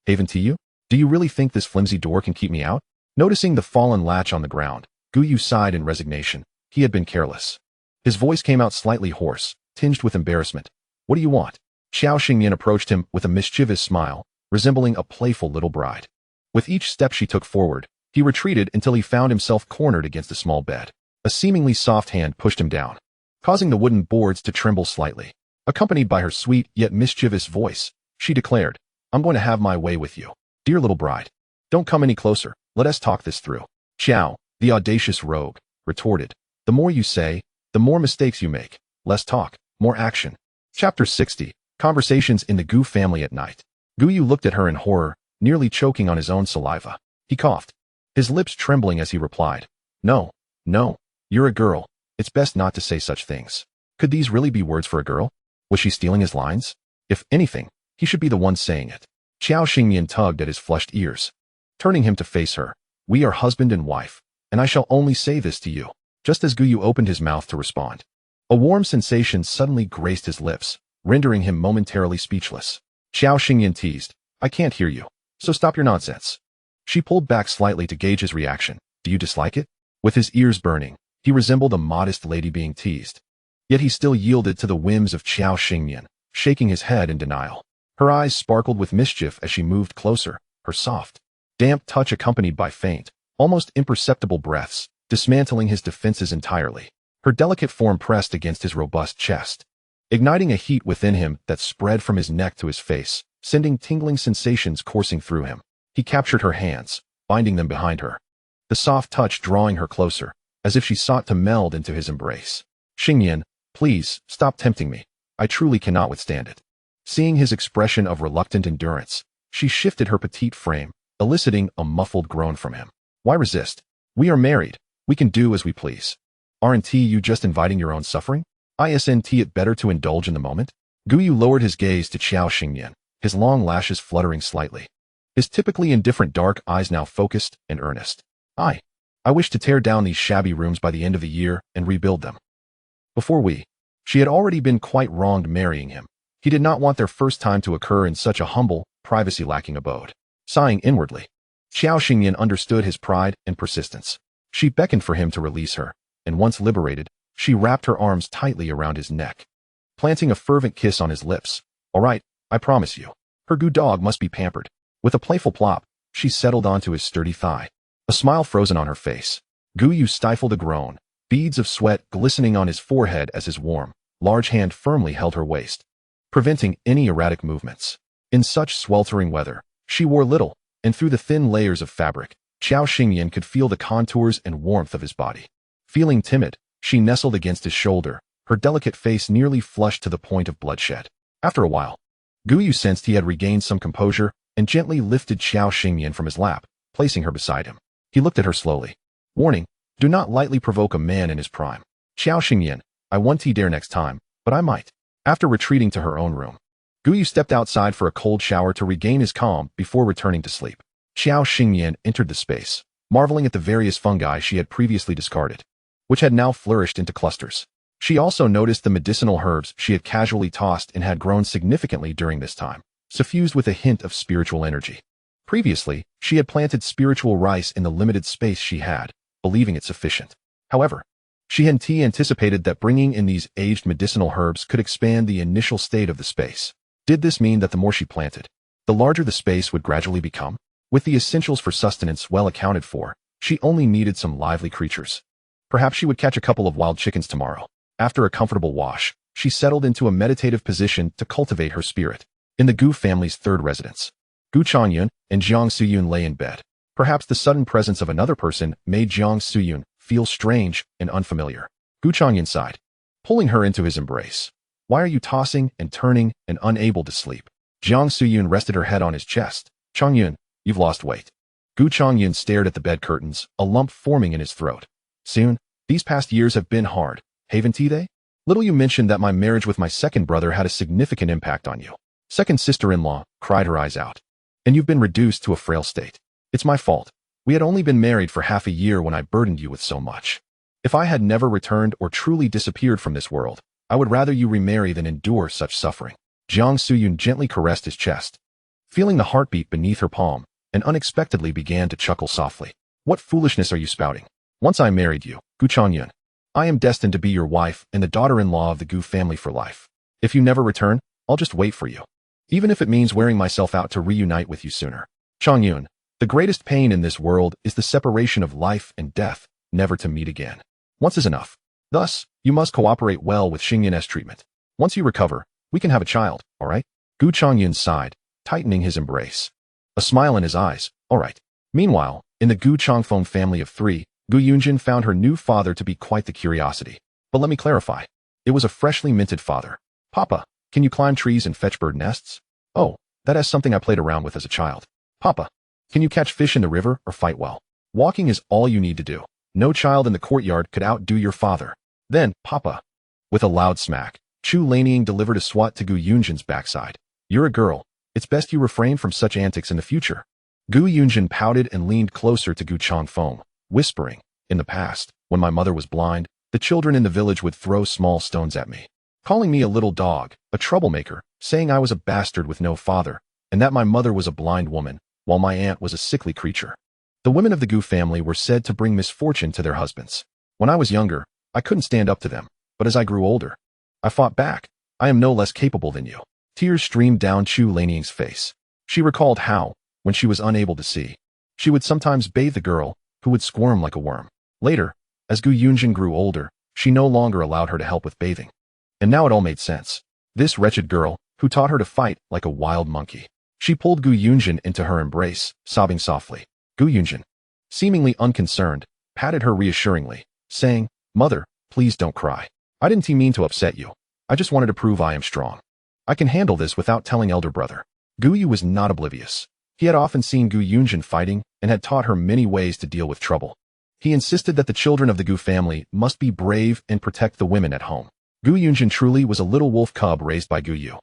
Haven to you? Do you really think this flimsy door can keep me out? Noticing the fallen latch on the ground, Guyu sighed in resignation. He had been careless. His voice came out slightly hoarse, tinged with embarrassment. What do you want? Xiao Xingyan approached him with a mischievous smile, resembling a playful little bride. With each step she took forward, he retreated until he found himself cornered against a small bed. A seemingly soft hand pushed him down, causing the wooden boards to tremble slightly. Accompanied by her sweet yet mischievous voice, she declared, I'm going to have my way with you. Dear little bride, don't come any closer. Let us talk this through. Xiao, the audacious rogue, retorted. The more you say, the more mistakes you make. Less talk, more action. Chapter 60. Conversations in the Gu family at night. Gu Yu looked at her in horror, nearly choking on his own saliva. He coughed, his lips trembling as he replied, "No, no, you're a girl. It's best not to say such things." Could these really be words for a girl? Was she stealing his lines? If anything, he should be the one saying it. Qiao Xingyan tugged at his flushed ears, turning him to face her. "We are husband and wife, and I shall only say this to you." Just as Gu Yu opened his mouth to respond, a warm sensation suddenly graced his lips, rendering him momentarily speechless. Qiao Xingyan teased, "I can't hear you, so stop your nonsense." She pulled back slightly to gauge his reaction. "Do you dislike it?" With his ears burning, he resembled a modest lady being teased. Yet he still yielded to the whims of Qiao Xingyan, shaking his head in denial. Her eyes sparkled with mischief as she moved closer, her soft, damp touch accompanied by faint, almost imperceptible breaths, dismantling his defenses entirely. Her delicate form pressed against his robust chest, igniting a heat within him that spread from his neck to his face, sending tingling sensations coursing through him. He captured her hands, binding them behind her, the soft touch drawing her closer, as if she sought to meld into his embrace. "Xingyan, please, stop tempting me. I truly cannot withstand it." Seeing his expression of reluctant endurance, she shifted her petite frame, eliciting a muffled groan from him. "Why resist? We are married. We can do as we please. Aren't you just inviting your own suffering? Isn't it better to indulge in the moment?" Gu Yu lowered his gaze to Qiao Xingyan, his long lashes fluttering slightly, his typically indifferent dark eyes now focused and earnest. I wish to tear down these shabby rooms by the end of the year and rebuild them." She had already been quite wronged marrying him. He did not want their first time to occur in such a humble, privacy-lacking abode. Sighing inwardly, Qiao Xingyan understood his pride and persistence. She beckoned for him to release her, and once liberated, she wrapped her arms tightly around his neck, planting a fervent kiss on his lips. "All right, I promise you." Her Gu dog must be pampered. With a playful plop, she settled onto his sturdy thigh, a smile frozen on her face. Gu Yu stifled a groan, beads of sweat glistening on his forehead as his warm, large hand firmly held her waist, preventing any erratic movements. In such sweltering weather, she wore little, and through the thin layers of fabric, Qiao Xingyan could feel the contours and warmth of his body. Feeling timid, she nestled against his shoulder, her delicate face nearly flushed to the point of bloodshed. After a while, Gu Yu sensed he had regained some composure and gently lifted Qiao Xingyan from his lap, placing her beside him. He looked at her slowly. "Warning, do not lightly provoke a man in his prime. Qiao Xingyan, I won't dare next time, but I might." After retreating to her own room, Gu Yu stepped outside for a cold shower to regain his calm before returning to sleep. Qiao Xingyan entered the space, marveling at the various fungi she had previously discarded, which had now flourished into clusters. She also noticed the medicinal herbs she had casually tossed and had grown significantly during this time, suffused with a hint of spiritual energy. Previously, she had planted spiritual rice in the limited space she had, believing it sufficient. However, she had anticipated that bringing in these aged medicinal herbs could expand the initial state of the space. Did this mean that the more she planted, the larger the space would gradually become? With the essentials for sustenance well accounted for, she only needed some lively creatures. Perhaps she would catch a couple of wild chickens tomorrow. After a comfortable wash, she settled into a meditative position to cultivate her spirit. In the Gu family's third residence, Gu Changyun and Jiang Suyun lay in bed. Perhaps the sudden presence of another person made Jiang Suyun feel strange and unfamiliar. Gu Changyun sighed, pulling her into his embrace. "Why are you tossing and turning and unable to sleep?" Jiang Suyun rested her head on his chest. "Changyun, you've lost weight." Gu Changyun stared at the bed curtains, a lump forming in his throat. "Soon, these past years have been hard, haven't they? Little you mentioned that my marriage with my second brother had a significant impact on you." Second sister-in-law cried her eyes out. "And you've been reduced to a frail state. It's my fault. We had only been married for half a year when I burdened you with so much. If I had never returned or truly disappeared from this world, I would rather you remarry than endure such suffering." Jiang Suyun gently caressed his chest, feeling the heartbeat beneath her palm, and unexpectedly began to chuckle softly. "What foolishness are you spouting? Once I married you, Gu Changyun, I am destined to be your wife and the daughter-in-law of the Gu family for life. If you never return, I'll just wait for you, even if it means wearing myself out to reunite with you sooner. Changyun, the greatest pain in this world is the separation of life and death, never to meet again. Once is enough. Thus, you must cooperate well with Xingyun's treatment. Once you recover, we can have a child, all right?" Gu Changyun sighed, tightening his embrace, a smile in his eyes. "All right." Meanwhile, in the Gu Changfeng family of three, Gu Yunjin found her new father to be quite the curiosity. But let me clarify. It was a freshly minted father. "Papa, Can you climb trees and fetch bird nests? Oh, that is something I played around with as a child. Papa, can you catch fish in the river or fight well? Walking is all you need to do. No child in the courtyard could outdo your father. Then, Papa. With a loud smack, Chu Lanying delivered a swat to Gu Yunjin's backside. You're a girl. It's best you refrain from such antics in the future. Gu Yunjin pouted and leaned closer to Gu Changfeng, whispering, in the past, when my mother was blind, the children in the village would throw small stones at me, calling me a little dog, a troublemaker, saying I was a bastard with no father, and that my mother was a blind woman, while my aunt was a sickly creature. The women of the Gu family were said to bring misfortune to their husbands. When I was younger, I couldn't stand up to them, but as I grew older, I fought back. I am no less capable than you. Tears streamed down Chu Lanying's face. She recalled how, when she was unable to see, she would sometimes bathe the girl, who would squirm like a worm. Later, as Gu Yunjin grew older, she no longer allowed her to help with bathing. And now it all made sense. This wretched girl, who taught her to fight like a wild monkey. She pulled Gu Yunjin into her embrace, sobbing softly. Gu Yunjin, seemingly unconcerned, patted her reassuringly, saying, Mother, please don't cry. I didn't mean to upset you. I just wanted to prove I am strong. I can handle this without telling elder brother. Gu Yu was not oblivious. He had often seen Gu Yunjin fighting and had taught her many ways to deal with trouble. He insisted that the children of the Gu family must be brave and protect the women at home. Gu Yunjin truly was a little wolf cub raised by Gu Yu.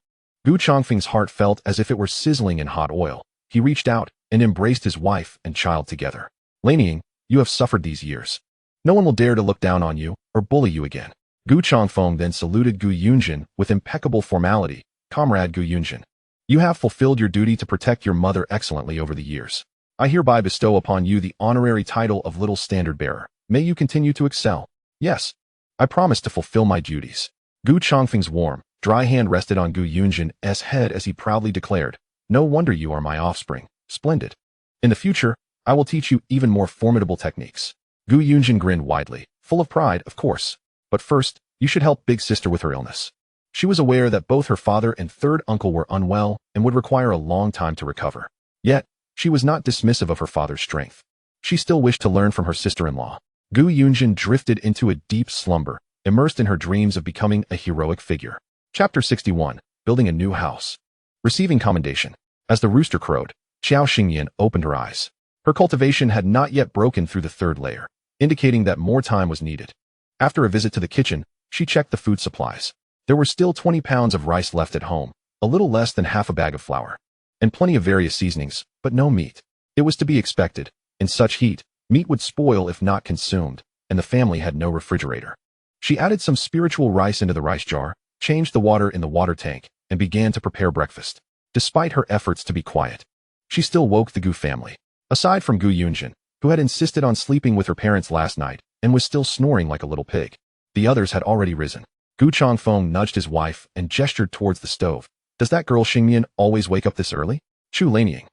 Gu Changfeng's heart felt as if it were sizzling in hot oil. He reached out and embraced his wife and child together. Lanying, you have suffered these years. No one will dare to look down on you or bully you again. Gu Changfeng then saluted Gu Yunjin with impeccable formality. Comrade Gu Yunjin, you have fulfilled your duty to protect your mother excellently over the years. I hereby bestow upon you the honorary title of Little Standard Bearer. May you continue to excel. Yes, I promise to fulfill my duties. Gu Changfeng's warm, dry hand rested on Gu Yunjin's head as he proudly declared, no wonder you are my offspring. Splendid. In the future, I will teach you even more formidable techniques. Gu Yunjin grinned widely, full of pride, of course. But first, you should help big sister with her illness. She was aware that both her father and third uncle were unwell and would require a long time to recover. Yet, she was not dismissive of her father's strength. She still wished to learn from her sister-in-law. Gu Yunjin drifted into a deep slumber, immersed in her dreams of becoming a heroic figure. Chapter 61, Building a New House. Receiving commendation. As the rooster crowed, Xiao Xingyan opened her eyes. Her cultivation had not yet broken through the third layer, indicating that more time was needed. After a visit to the kitchen, she checked the food supplies. There were still 20 pounds of rice left at home, a little less than half a bag of flour, and plenty of various seasonings, but no meat. It was to be expected. In such heat, meat would spoil if not consumed, and the family had no refrigerator. She added some spiritual rice into the rice jar, changed the water in the water tank, and began to prepare breakfast. Despite her efforts to be quiet, she still woke the Gu family. Aside from Gu Yunjin, who had insisted on sleeping with her parents last night and was still snoring like a little pig, the others had already risen. Gu Changfeng nudged his wife and gestured towards the stove. Does that girl Xingmian always wake up this early? Chu Lanying,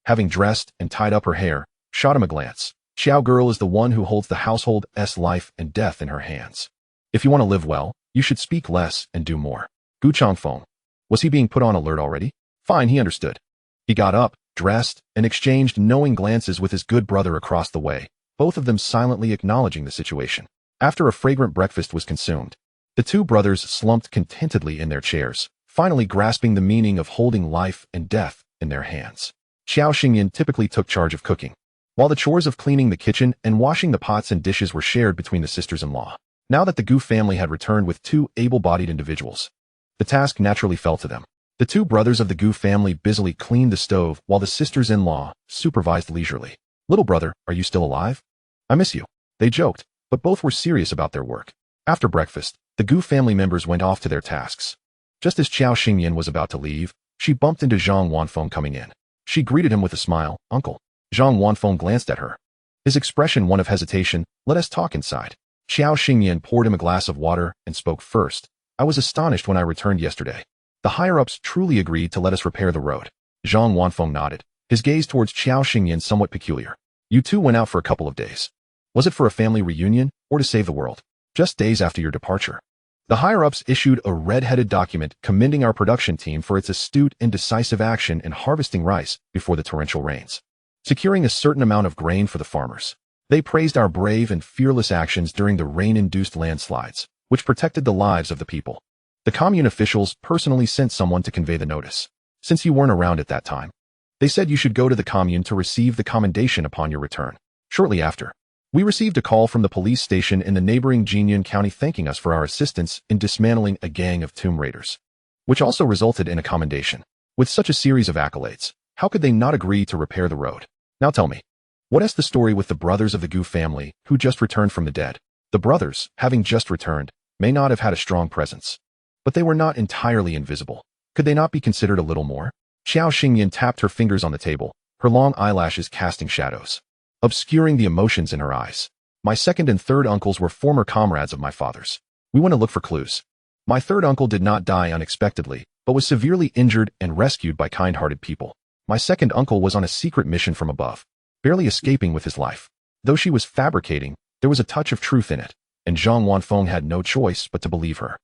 having dressed and tied up her hair, shot him a glance. Xiao girl is the one who holds the household's life and death in her hands. If you want to live well, you should speak less and do more. Gu Changfeng. Was he being put on alert already? Fine, he understood. He got up, dressed, and exchanged knowing glances with his good brother across the way, both of them silently acknowledging the situation. After a fragrant breakfast was consumed, the two brothers slumped contentedly in their chairs, finally grasping the meaning of holding life and death in their hands. Xiao Xingyan typically took charge of cooking, while the chores of cleaning the kitchen and washing the pots and dishes were shared between the sisters-in-law. Now that the Gu family had returned with two able-bodied individuals, the task naturally fell to them. The two brothers of the Gu family busily cleaned the stove while the sisters-in-law supervised leisurely. Little brother, are you still alive? I miss you. They joked, but both were serious about their work. After breakfast, the Gu family members went off to their tasks. Just as Xiao Xingyan was about to leave, she bumped into Zhang Wanfeng coming in. She greeted him with a smile. Uncle. Zhang Wanfeng glanced at her, his expression one of hesitation. Let us talk inside. Xiao Xingyan poured him a glass of water and spoke first. I was astonished when I returned yesterday. The higher-ups truly agreed to let us repair the road. Zhang Wanfeng nodded, his gaze towards Xiao Xingyan somewhat peculiar. You two went out for a couple of days. Was it for a family reunion or to save the world? Just days after your departure. The higher-ups issued a red-headed document commending our production team for its astute and decisive action in harvesting rice before the torrential rains, securing a certain amount of grain for the farmers. They praised our brave and fearless actions during the rain-induced landslides, which protected the lives of the people. The commune officials personally sent someone to convey the notice. Since you weren't around at that time, they said you should go to the commune to receive the commendation upon your return. Shortly after, we received a call from the police station in the neighboring Jinyun County thanking us for our assistance in dismantling a gang of tomb raiders, which also resulted in a commendation. With such a series of accolades, how could they not agree to repair the road? Now tell me, what is the story with the brothers of the Gu family who just returned from the dead? The brothers, having just returned, may not have had a strong presence, but they were not entirely invisible. Could they not be considered a little more? Xiao Xingyan tapped her fingers on the table, her long eyelashes casting shadows, obscuring the emotions in her eyes. My second and third uncles were former comrades of my father's. We want to look for clues. My third uncle did not die unexpectedly, but was severely injured and rescued by kind-hearted people. My second uncle was on a secret mission from above, barely escaping with his life. Though she was fabricating, there was a touch of truth in it, and Zhang Wanfeng had no choice but to believe her.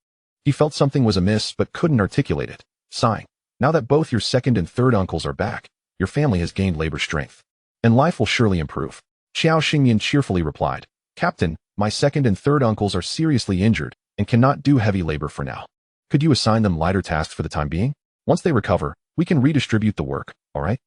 He felt something was amiss but couldn't articulate it, sighing. Now that both your second and third uncles are back, your family has gained labor strength, and life will surely improve. Xiao Xingyan cheerfully replied, Captain, my second and third uncles are seriously injured and cannot do heavy labor for now. Could you assign them lighter tasks for the time being? Once they recover, we can redistribute the work, all right?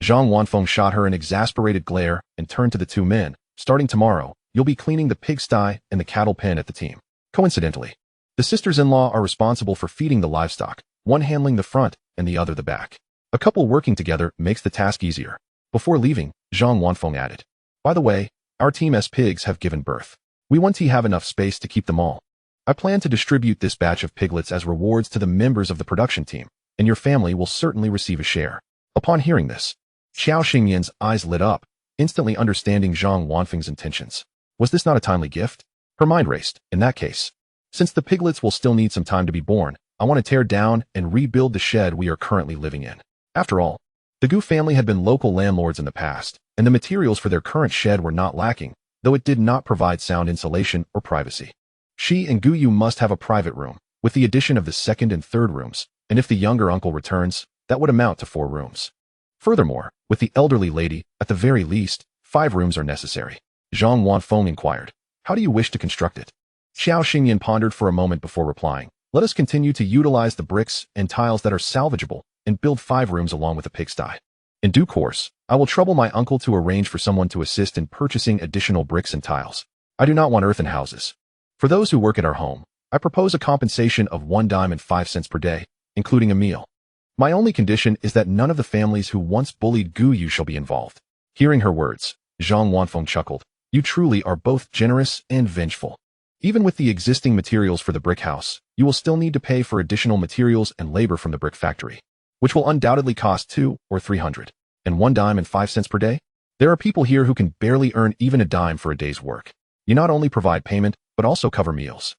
Zhang Wanfeng shot her an exasperated glare and turned to the two men. Starting tomorrow, you'll be cleaning the pigsty and the cattle pen at the team. Coincidentally, the sisters-in-law are responsible for feeding the livestock, one handling the front and the other the back. A couple working together makes the task easier. Before leaving, Zhang Wanfeng added, By the way, our team's pigs have given birth. We want to have enough space to keep them all. I plan to distribute this batch of piglets as rewards to the members of the production team, and your family will certainly receive a share. Upon hearing this, Xiao Xingyan's eyes lit up, instantly understanding Zhang Wanfeng's intentions. Was this not a timely gift? Her mind raced. In that case, since the piglets will still need some time to be born, I want to tear down and rebuild the shed we are currently living in. After all, the Gu family had been local landlords in the past, and the materials for their current shed were not lacking, though it did not provide sound insulation or privacy. She and Gu Yu must have a private room, with the addition of the second and third rooms, and if the younger uncle returns, that would amount to 4 rooms. Furthermore, with the elderly lady, at the very least, 5 rooms are necessary. Zhang Wanfeng inquired, How do you wish to construct it? Xiao Xingyan pondered for a moment before replying, Let us continue to utilize the bricks and tiles that are salvageable and build 5 rooms along with a pigsty. In due course, I will trouble my uncle to arrange for someone to assist in purchasing additional bricks and tiles. I do not want earthen houses. For those who work at our home, I propose a compensation of 1 dime and 5 cents per day, including a meal. My only condition is that none of the families who once bullied Gu Yu shall be involved. Hearing her words, Zhang Wanfeng chuckled. You truly are both generous and vengeful. Even with the existing materials for the brick house, you will still need to pay for additional materials and labor from the brick factory, which will undoubtedly cost 2 or 300. And 1 dime and 5 cents per day? There are people here who can barely earn even a dime for a day's work. You not only provide payment, but also cover meals.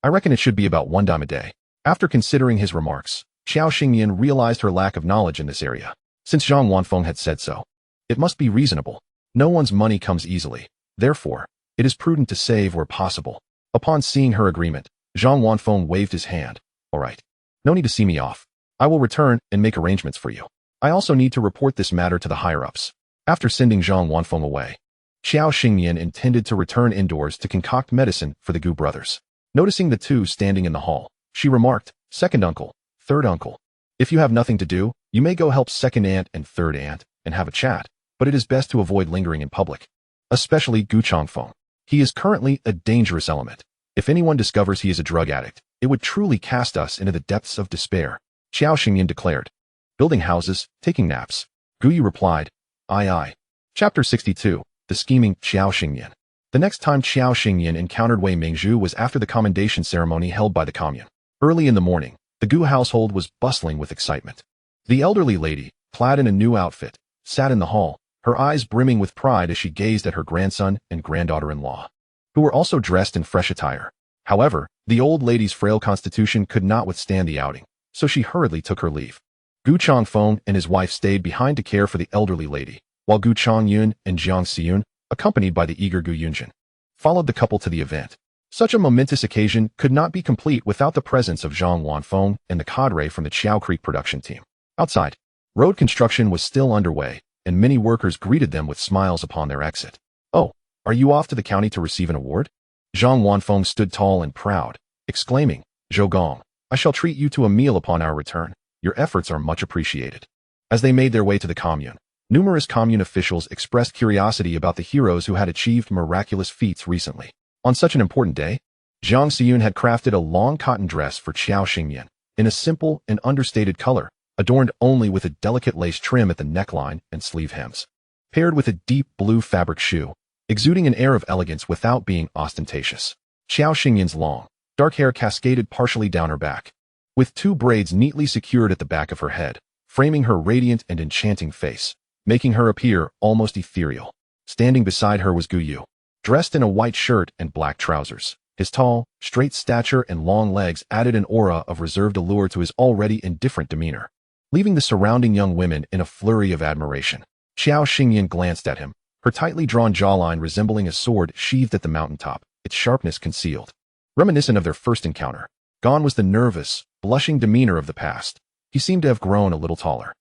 I reckon it should be about 1 dime a day. After considering his remarks, Xiao Xingyan realized her lack of knowledge in this area. Since Zhang Wanfeng had said so, it must be reasonable. No one's money comes easily. Therefore, it is prudent to save where possible. Upon seeing her agreement, Zhang Wanfeng waved his hand. All right. No need to see me off. I will return and make arrangements for you. I also need to report this matter to the higher-ups. After sending Zhang Wanfeng away, Xiao Xingyan intended to return indoors to concoct medicine for the Gu brothers. Noticing the two standing in the hall, she remarked, Second uncle, third uncle. If you have nothing to do, you may go help second aunt and third aunt and have a chat, but it is best to avoid lingering in public. Especially Gu Changfeng. He is currently a dangerous element. If anyone discovers he is a drug addict, it would truly cast us into the depths of despair, Xiao Xingyan declared. Building houses, taking naps. Gu Yu replied, Aye aye. Chapter 62, The Scheming Xiao Xingyan. The next time Xiao Xingyan encountered Wei Mingzhu was after the commendation ceremony held by the commune. Early in the morning, the Gu household was bustling with excitement. The elderly lady, clad in a new outfit, sat in the hall, her eyes brimming with pride as she gazed at her grandson and granddaughter-in-law, who were also dressed in fresh attire. However, the old lady's frail constitution could not withstand the outing, so she hurriedly took her leave. Gu Changfeng and his wife stayed behind to care for the elderly lady, while Gu Changyun and Jiang Xiyun, accompanied by the eager Gu Yunjin, followed the couple to the event. Such a momentous occasion could not be complete without the presence of Zhang Wanfeng and the cadre from the Chao Creek production team. Outside, road construction was still underway, and many workers greeted them with smiles upon their exit. Oh, are you off to the county to receive an award? Zhang Wanfeng stood tall and proud, exclaiming, Zhou Gong, I shall treat you to a meal upon our return. Your efforts are much appreciated. As they made their way to the commune, numerous commune officials expressed curiosity about the heroes who had achieved miraculous feats recently. On such an important day, Jiang Xiyun had crafted a long cotton dress for Qiao Xingyan in a simple and understated color, adorned only with a delicate lace trim at the neckline and sleeve hems, paired with a deep blue fabric shoe, exuding an air of elegance without being ostentatious. Qiao Xingyan's long, dark hair cascaded partially down her back, with two braids neatly secured at the back of her head, framing her radiant and enchanting face, making her appear almost ethereal. Standing beside her was Gu Yu, dressed in a white shirt and black trousers. His tall, straight stature and long legs added an aura of reserved allure to his already indifferent demeanor, leaving the surrounding young women in a flurry of admiration. Qiao Xingyan glanced at him, her tightly drawn jawline resembling a sword sheathed at the mountaintop, its sharpness concealed. Reminiscent of their first encounter, gone was the nervous, blushing demeanor of the past. He seemed to have grown a little taller.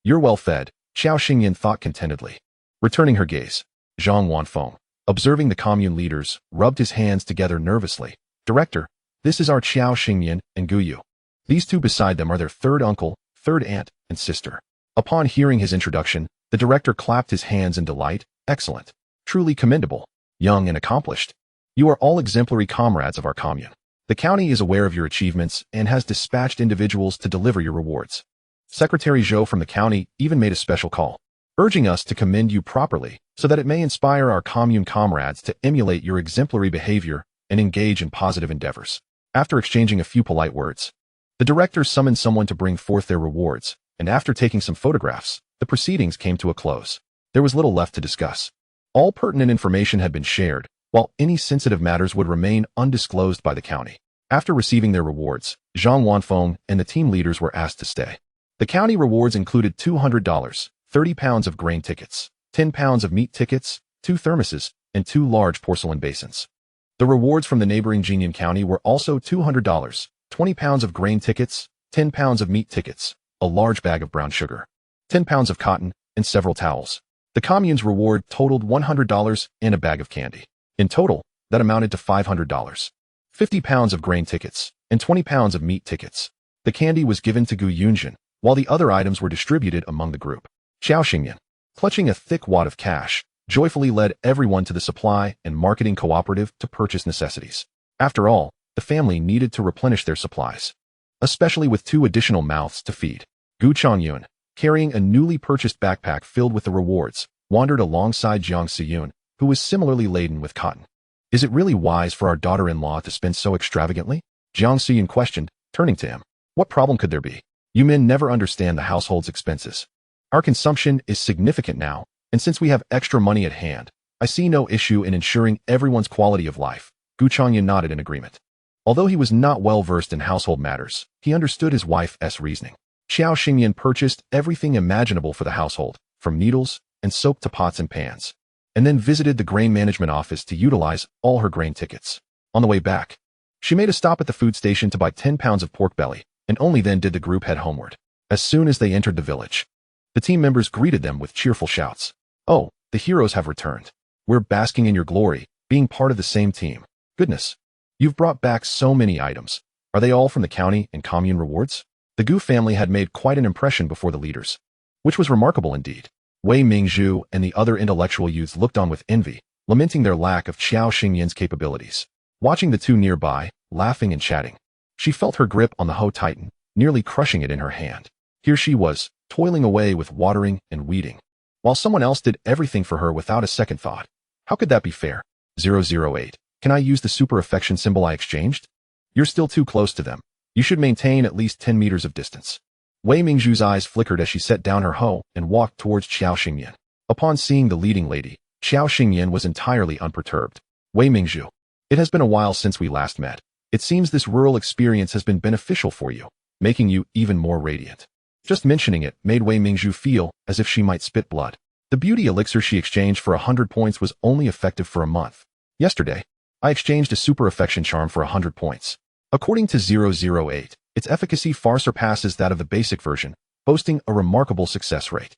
You're well fed, Qiao Xingyan thought contentedly. Returning her gaze, Zhang Wanfeng, observing the commune leaders, rubbed his hands together nervously. Director, this is our Qiao Xingyan and Gu Yu. These two beside them are their third uncle, third aunt, and sister. Upon hearing his introduction, the director clapped his hands in delight. Excellent. Truly commendable. Young and accomplished. You are all exemplary comrades of our commune. The county is aware of your achievements and has dispatched individuals to deliver your rewards. Secretary Zhou from the county even made a special call, urging us to commend you properly so that it may inspire our commune comrades to emulate your exemplary behavior and engage in positive endeavors. After exchanging a few polite words, the director summoned someone to bring forth their rewards, and after taking some photographs, the proceedings came to a close. There was little left to discuss. All pertinent information had been shared, while any sensitive matters would remain undisclosed by the county. After receiving their rewards, Zhang Wanfeng and the team leaders were asked to stay. The county rewards included $200, 30 pounds of grain tickets, 10 pounds of meat tickets, 2 thermoses, and 2 large porcelain basins. The rewards from the neighboring Jingyan County were also $200, 20 pounds of grain tickets, 10 pounds of meat tickets, a large bag of brown sugar, 10 pounds of cotton, and several towels. The commune's reward totaled $100 and a bag of candy. In total, that amounted to $500. 50 pounds of grain tickets, and 20 pounds of meat tickets. The candy was given to Gu Yunjin, while the other items were distributed among the group. Qiao Xingyan, clutching a thick wad of cash, joyfully led everyone to the supply and marketing cooperative to purchase necessities. After all, the family needed to replenish their supplies, especially with 2 additional mouths to feed. Gu Changyun, carrying a newly purchased backpack filled with the rewards, wandered alongside Jiang Xiyun, who was similarly laden with cotton. Is it really wise for our daughter-in-law to spend so extravagantly? Jiang Xiyun questioned, turning to him. What problem could there be? You men never understand the household's expenses. Our consumption is significant now, and since we have extra money at hand, I see no issue in ensuring everyone's quality of life. Gu Changyun nodded in agreement. Although he was not well versed in household matters, he understood his wife's reasoning. Qiao Xingyan purchased everything imaginable for the household, from needles and soap to pots and pans, and then visited the grain management office to utilize all her grain tickets. On the way back, she made a stop at the food station to buy 10 pounds of pork belly, and only then did the group head homeward. As soon as they entered the village, the team members greeted them with cheerful shouts. Oh, the heroes have returned. We're basking in your glory, being part of the same team. Goodness, you've brought back so many items. Are they all from the county and commune rewards? The Gu family had made quite an impression before the leaders, which was remarkable indeed. Wei Mingzhu and the other intellectual youths looked on with envy, lamenting their lack of Qiao Xingyan's capabilities. Watching the two nearby, laughing and chatting, she felt her grip on the hoe tighten, nearly crushing it in her hand. Here she was, toiling away with watering and weeding, while someone else did everything for her without a second thought. How could that be fair? 008. Can I use the super affection symbol I exchanged? You're still too close to them. You should maintain at least 10 meters of distance. Wei Mingzhu's eyes flickered as she set down her hoe and walked towards Qiao Xingyan. Upon seeing the leading lady, Qiao Xingyan was entirely unperturbed. Wei Mingzhu, it has been a while since we last met. It seems this rural experience has been beneficial for you, making you even more radiant. Just mentioning it made Wei Mingzhu feel as if she might spit blood. The beauty elixir she exchanged for 100 points was only effective for a month. Yesterday, I exchanged a super affection charm for 100 points. According to 008, its efficacy far surpasses that of the basic version, boasting a remarkable success rate.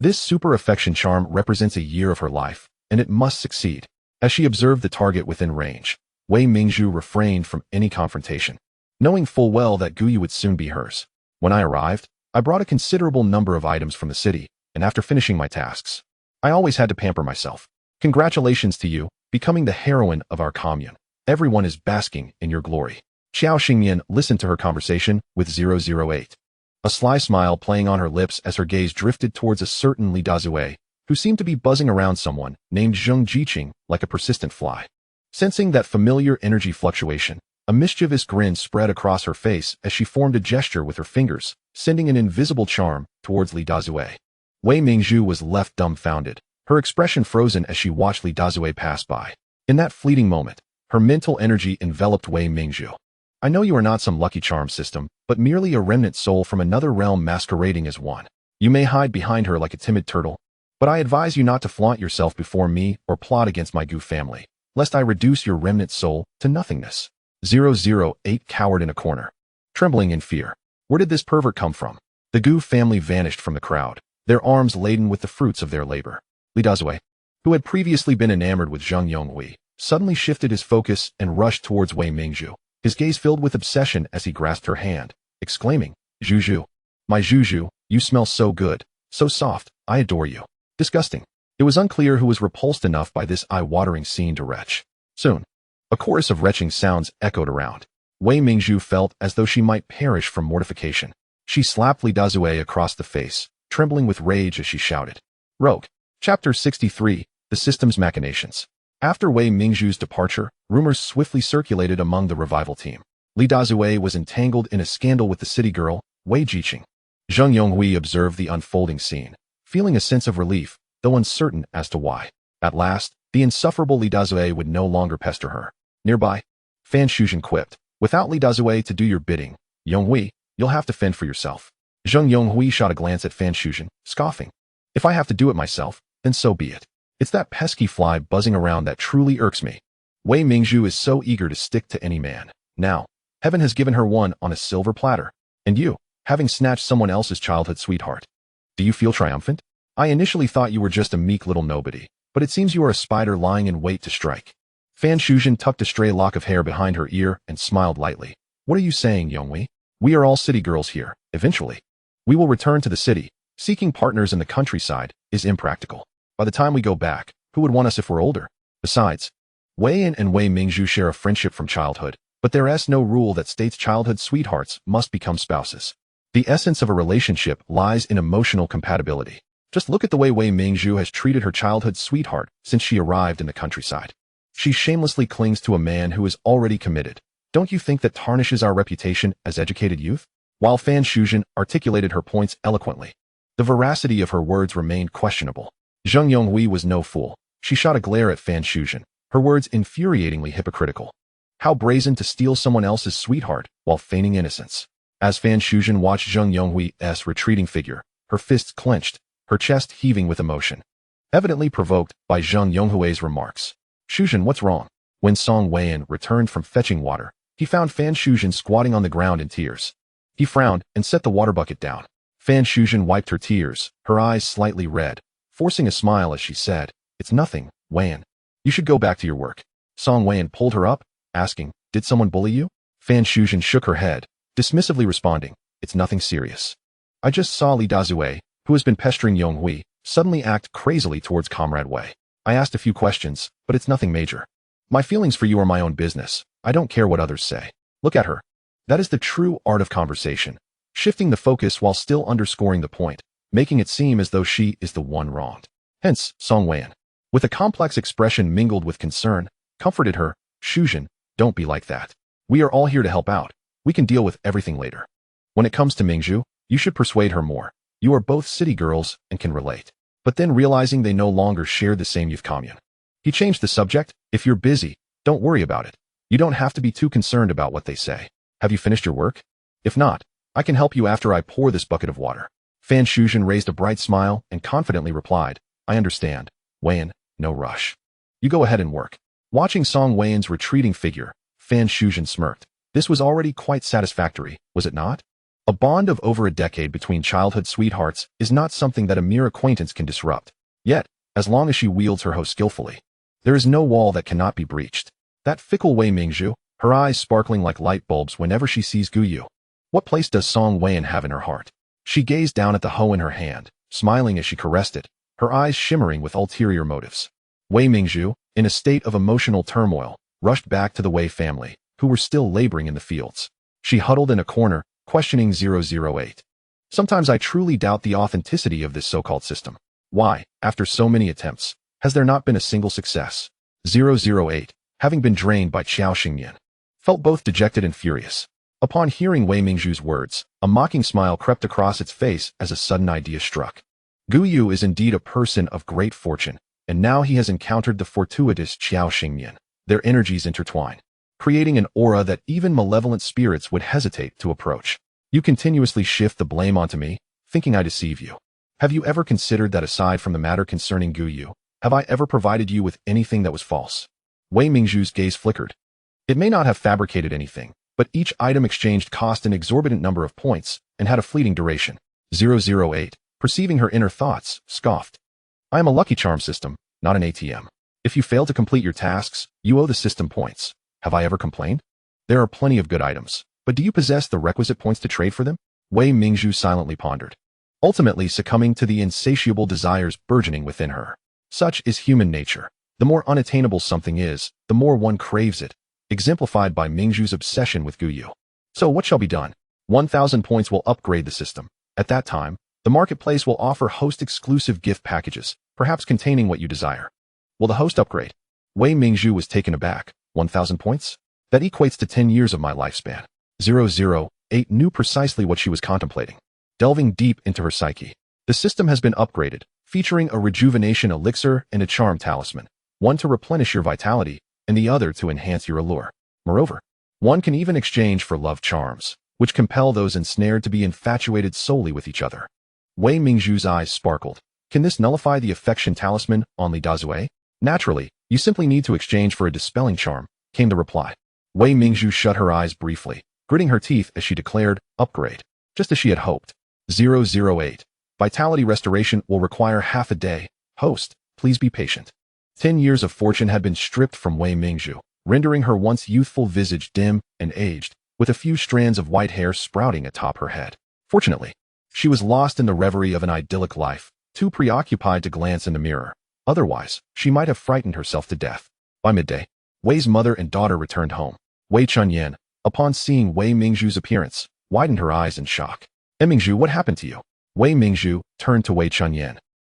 This super affection charm represents a year of her life, and it must succeed. As she observed the target within range, Wei Mingzhu refrained from any confrontation. knowing full well that Guyu would soon be hers. When I arrived, I brought a considerable number of items from the city, and after finishing my tasks, I always had to pamper myself. Congratulations to you, becoming the heroine of our commune. Everyone is basking in your glory. Xiao Xingyan listened to her conversation with 008. A sly smile playing on her lips as her gaze drifted towards a certain Li Dazue, who seemed to be buzzing around someone named Zheng Jiqing like a persistent fly. Sensing that familiar energy fluctuation, a mischievous grin spread across her face as she formed a gesture with her fingers, sending an invisible charm towards Li Dazue. Wei Mingzhu was left dumbfounded, her expression frozen as she watched Li Dazue pass by. In that fleeting moment, her mental energy enveloped Wei Mingzhu. I know you are not some lucky charm system, but merely a remnant soul from another realm masquerading as one. You may hide behind her like a timid turtle, but I advise you not to flaunt yourself before me or plot against my Gu family, lest I reduce your remnant soul to nothingness. 008 cowered in a corner, trembling in fear. Where did this pervert come from? The Gu family vanished from the crowd, their arms laden with the fruits of their labor. Li Dazue, who had previously been enamored with Zheng Yonghui, suddenly shifted his focus and rushed towards Wei Mingzhu, his gaze filled with obsession as he grasped her hand, exclaiming, "Zhu, my Zhu, you smell so good, so soft, I adore you." Disgusting. It was unclear who was repulsed enough by this eye-watering scene to retch. Soon, a chorus of retching sounds echoed around. Wei Mingzhu felt as though she might perish from mortification. She slapped Li Dazue across the face, trembling with rage as she shouted. Rogue. Chapter 63, The System's Machinations. After Wei Mingzhu's departure, rumors swiftly circulated among the revival team. Li Dazue was entangled in a scandal with the city girl, Wei Jiqing. Zheng Yonghui observed the unfolding scene, feeling a sense of relief, though uncertain as to why. At last, the insufferable Li Dazue would no longer pester her. Nearby, Fan Shuzhen quipped, "Without Li Dazue to do your bidding, Yonghui, you'll have to fend for yourself." Zheng Yonghui shot a glance at Fan Shuzhen, scoffing. "If I have to do it myself, then so be it. It's that pesky fly buzzing around that truly irks me." Wei Mingzhu is so eager to stick to any man. Now, heaven has given her one on a silver platter. And you, having snatched someone else's childhood sweetheart. Do you feel triumphant? I initially thought you were just a meek little nobody, but it seems you are a spider lying in wait to strike. Fan Shuzhen tucked a stray lock of hair behind her ear and smiled lightly. What are you saying, Yonghui? We are all city girls here, eventually. We will return to the city. Seeking partners in the countryside is impractical. By the time we go back, who would want us if we're older? Besides, Wei Yin and Wei Mingzhu share a friendship from childhood, but there is no rule that states childhood sweethearts must become spouses. The essence of a relationship lies in emotional compatibility. Just look at the way Wei Mingzhu has treated her childhood sweetheart since she arrived in the countryside. She shamelessly clings to a man who is already committed. Don't you think that tarnishes our reputation as educated youth? While Fan Shuzhen articulated her points eloquently, the veracity of her words remained questionable. Zheng Yonghui was no fool. She shot a glare at Fan Shuzhen, her words infuriatingly hypocritical. How brazen to steal someone else's sweetheart while feigning innocence. As Fan Shuzhen watched Zheng Yonghui's retreating figure, her fists clenched, her chest heaving with emotion, evidently provoked by Zheng Yonghui's remarks. "Shuzhen, what's wrong?" When Song Weian returned from fetching water, he found Fan Shuzhen squatting on the ground in tears. He frowned and set the water bucket down. Fan Shuzhen wiped her tears, her eyes slightly red, forcing a smile as she said, "It's nothing, Weian. You should go back to your work." Song Weian pulled her up, asking, "Did someone bully you?" Fan Shuzhen shook her head, dismissively responding, "It's nothing serious. I just saw Li Dazue, who has been pestering Yonghui, suddenly act crazily towards Comrade Wei. I asked a few questions, but it's nothing major. My feelings for you are my own business. I don't care what others say. Look at her." That is the true art of conversation, shifting the focus while still underscoring the point, making it seem as though she is the one wronged. Hence, Song Weian, with a complex expression mingled with concern, comforted her, "Shuzhen, don't be like that. We are all here to help out. We can deal with everything later. When it comes to Mingzhu, you should persuade her more. You are both city girls and can relate." But then realizing they no longer shared the same youth commune, he changed the subject. "If you're busy, don't worry about it. You don't have to be too concerned about what they say. Have you finished your work? If not, I can help you after I pour this bucket of water." Fan Shuzhen raised a bright smile and confidently replied, "I understand, Weian, no rush. You go ahead and work." Watching Song Weian's retreating figure, Fan Shuzhen smirked. This was already quite satisfactory, was it not? A bond of over a decade between childhood sweethearts is not something that a mere acquaintance can disrupt. Yet, as long as she wields her hoe skillfully, there is no wall that cannot be breached. That fickle Wei Mingzhu, her eyes sparkling like light bulbs whenever she sees Gu Yu. What place does Song Weian have in her heart? She gazed down at the hoe in her hand, smiling as she caressed it, her eyes shimmering with ulterior motives. Wei Mingzhu, in a state of emotional turmoil, rushed back to the Wei family, who were still laboring in the fields. She huddled in a corner, questioning 008. Sometimes I truly doubt the authenticity of this so-called system. Why, after so many attempts, has there not been a single success? 008, having been drained by Qiao Xingyan, felt both dejected and furious. Upon hearing Wei Mingzhu's words, a mocking smile crept across its face as a sudden idea struck. Gu Yu is indeed a person of great fortune, and now he has encountered the fortuitous Qiao Xingyan. Their energies intertwine, creating an aura that even malevolent spirits would hesitate to approach. You continuously shift the blame onto me, thinking I deceive you. Have you ever considered that aside from the matter concerning Gu Yu, have I ever provided you with anything that was false? Wei Mingzhu's gaze flickered. It may not have fabricated anything, but each item exchanged cost an exorbitant number of points and had a fleeting duration. 008, perceiving her inner thoughts, scoffed. I am a lucky charm system, not an ATM. If you fail to complete your tasks, you owe the system points. Have I ever complained? There are plenty of good items, but do you possess the requisite points to trade for them? Wei Mingzhu silently pondered, ultimately succumbing to the insatiable desires burgeoning within her. Such is human nature. The more unattainable something is, the more one craves it, exemplified by Mingzhu's obsession with Gu Yu. So what shall be done? 1,000 points will upgrade the system. At that time, the marketplace will offer host-exclusive gift packages, perhaps containing what you desire. Will the host upgrade? Wei Mingzhu was taken aback. 1,000 points? That equates to 10 years of my lifespan. 008 knew precisely what she was contemplating. Delving deep into her psyche, the system has been upgraded, featuring a rejuvenation elixir and a charm talisman, one to replenish your vitality, and the other to enhance your allure. Moreover, one can even exchange for love charms, which compel those ensnared to be infatuated solely with each other. Wei Mingzhu's eyes sparkled. Can this nullify the affection talisman on Li Dazue? Naturally, you simply need to exchange for a dispelling charm, came the reply. Wei Mingzhu shut her eyes briefly, gritting her teeth as she declared, upgrade. Just as she had hoped. 008. Vitality restoration will require half a day. Host, please be patient. 10 years of fortune had been stripped from Wei Mingzhu, rendering her once youthful visage dim and aged, with a few strands of white hair sprouting atop her head. Fortunately, she was lost in the reverie of an idyllic life, too preoccupied to glance in the mirror. Otherwise, she might have frightened herself to death. By midday, Wei's mother and daughter returned home. Wei Chunyan, upon seeing Wei Mingzhu's appearance, widened her eyes in shock. Mingzhu, what happened to you? Wei Mingzhu turned to Wei Chunyan.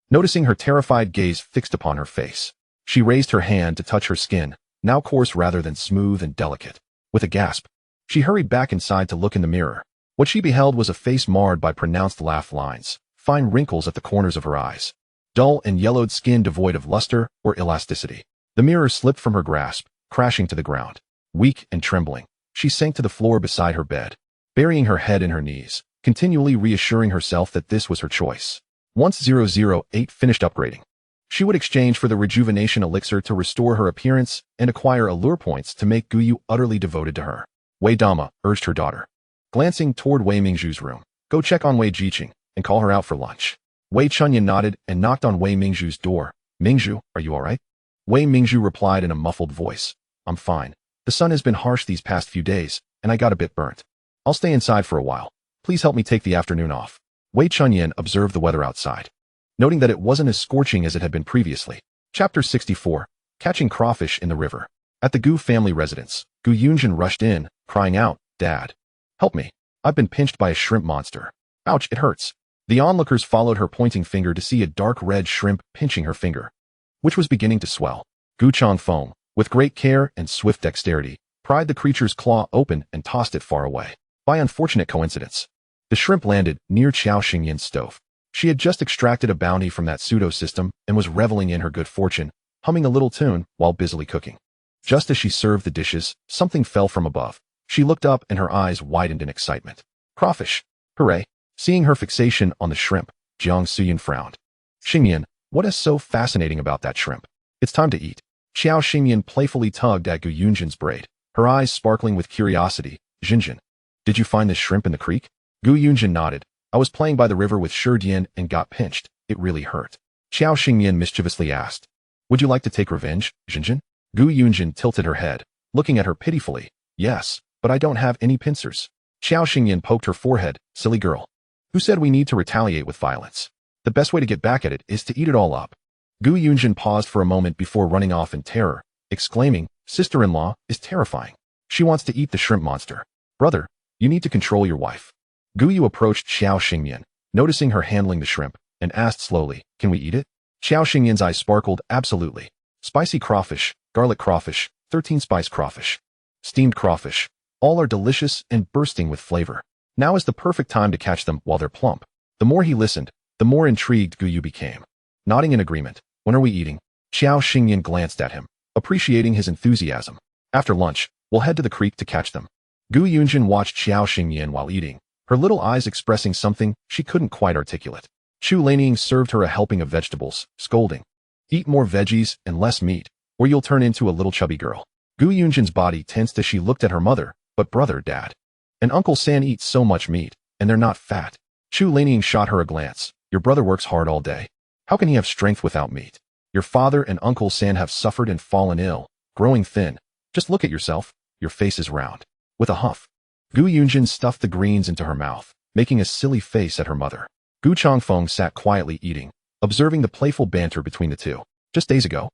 Noticing her terrified gaze fixed upon her face, she raised her hand to touch her skin, now coarse rather than smooth and delicate. With a gasp, she hurried back inside to look in the mirror. What she beheld was a face marred by pronounced laugh lines, fine wrinkles at the corners of her eyes, dull and yellowed skin devoid of luster or elasticity. The mirror slipped from her grasp, crashing to the ground. Weak and trembling, she sank to the floor beside her bed, burying her head in her knees, continually reassuring herself that this was her choice. Once 008 finished upgrading, she would exchange for the rejuvenation elixir to restore her appearance and acquire allure points to make Gu Yu utterly devoted to her. Wei Dama urged her daughter, glancing toward Wei Mingzhu's room. Go check on Wei Jiqing and call her out for lunch. Wei Chunyan nodded and knocked on Wei Mingzhu's door. Mingzhu, are you all right? Wei Mingzhu replied in a muffled voice. I'm fine. The sun has been harsh these past few days, and I got a bit burnt. I'll stay inside for a while. Please help me take the afternoon off. Wei Chunyan observed the weather outside, noting that it wasn't as scorching as it had been previously. Chapter 64. Catching Crawfish in the River. At the Gu family residence, Gu Yunjin rushed in, crying out, Dad, help me. I've been pinched by a shrimp monster. Ouch, it hurts. The onlookers followed her pointing finger to see a dark red shrimp pinching her finger, which was beginning to swell. Gu Changfeng, with great care and swift dexterity, pried the creature's claw open and tossed it far away. By unfortunate coincidence, the shrimp landed near Qiao Xingyan's stove. She had just extracted a bounty from that pseudo-system and was reveling in her good fortune, humming a little tune while busily cooking. Just as she served the dishes, something fell from above. She looked up and her eyes widened in excitement. Crawfish! Hooray! Seeing her fixation on the shrimp, Jiang Suyin frowned. Xingyan, what is so fascinating about that shrimp? It's time to eat. Qiao Xingyan playfully tugged at Gu Yunjin's braid, her eyes sparkling with curiosity. Xinjin, did you find this shrimp in the creek? Gu Yunjin nodded. I was playing by the river with Shi Dian and got pinched. It really hurt. Qiao Xingyan mischievously asked. Would you like to take revenge, Xinjin? Gu Yunjin tilted her head, looking at her pitifully. Yes, but I don't have any pincers. Xiao Xingyan poked her forehead. Silly girl. Who said we need to retaliate with violence? The best way to get back at it is to eat it all up. Gu Yunjin paused for a moment before running off in terror, exclaiming, sister-in-law is terrifying. She wants to eat the shrimp monster. Brother, you need to control your wife. Gu Yu approached Xiao Xingyan, noticing her handling the shrimp, and asked slowly, can we eat it? Xiao Xingyan's eyes sparkled, absolutely. Spicy crawfish, garlic crawfish, 13-spice crawfish, steamed crawfish, all are delicious and bursting with flavor. Now is the perfect time to catch them while they're plump. The more he listened, the more intrigued Gu Yu became. Nodding in agreement, when are we eating? Xiao Xingyan glanced at him, appreciating his enthusiasm. After lunch, we'll head to the creek to catch them. Gu Yunjin watched Xiao Xingyan while eating, her little eyes expressing something she couldn't quite articulate. Chu Lanying served her a helping of vegetables, scolding, eat more veggies and less meat, or you'll turn into a little chubby girl. Gu Yunjin's body tensed as she looked at her mother, but brother, dad, and Uncle San eat so much meat, and they're not fat. Chu Lanying shot her a glance. Your brother works hard all day. How can he have strength without meat? Your father and Uncle San have suffered and fallen ill, growing thin. Just look at yourself. Your face is round. With a huff, Gu Yunjin stuffed the greens into her mouth, making a silly face at her mother. Gu Changfeng sat quietly eating, observing the playful banter between the two. Just days ago,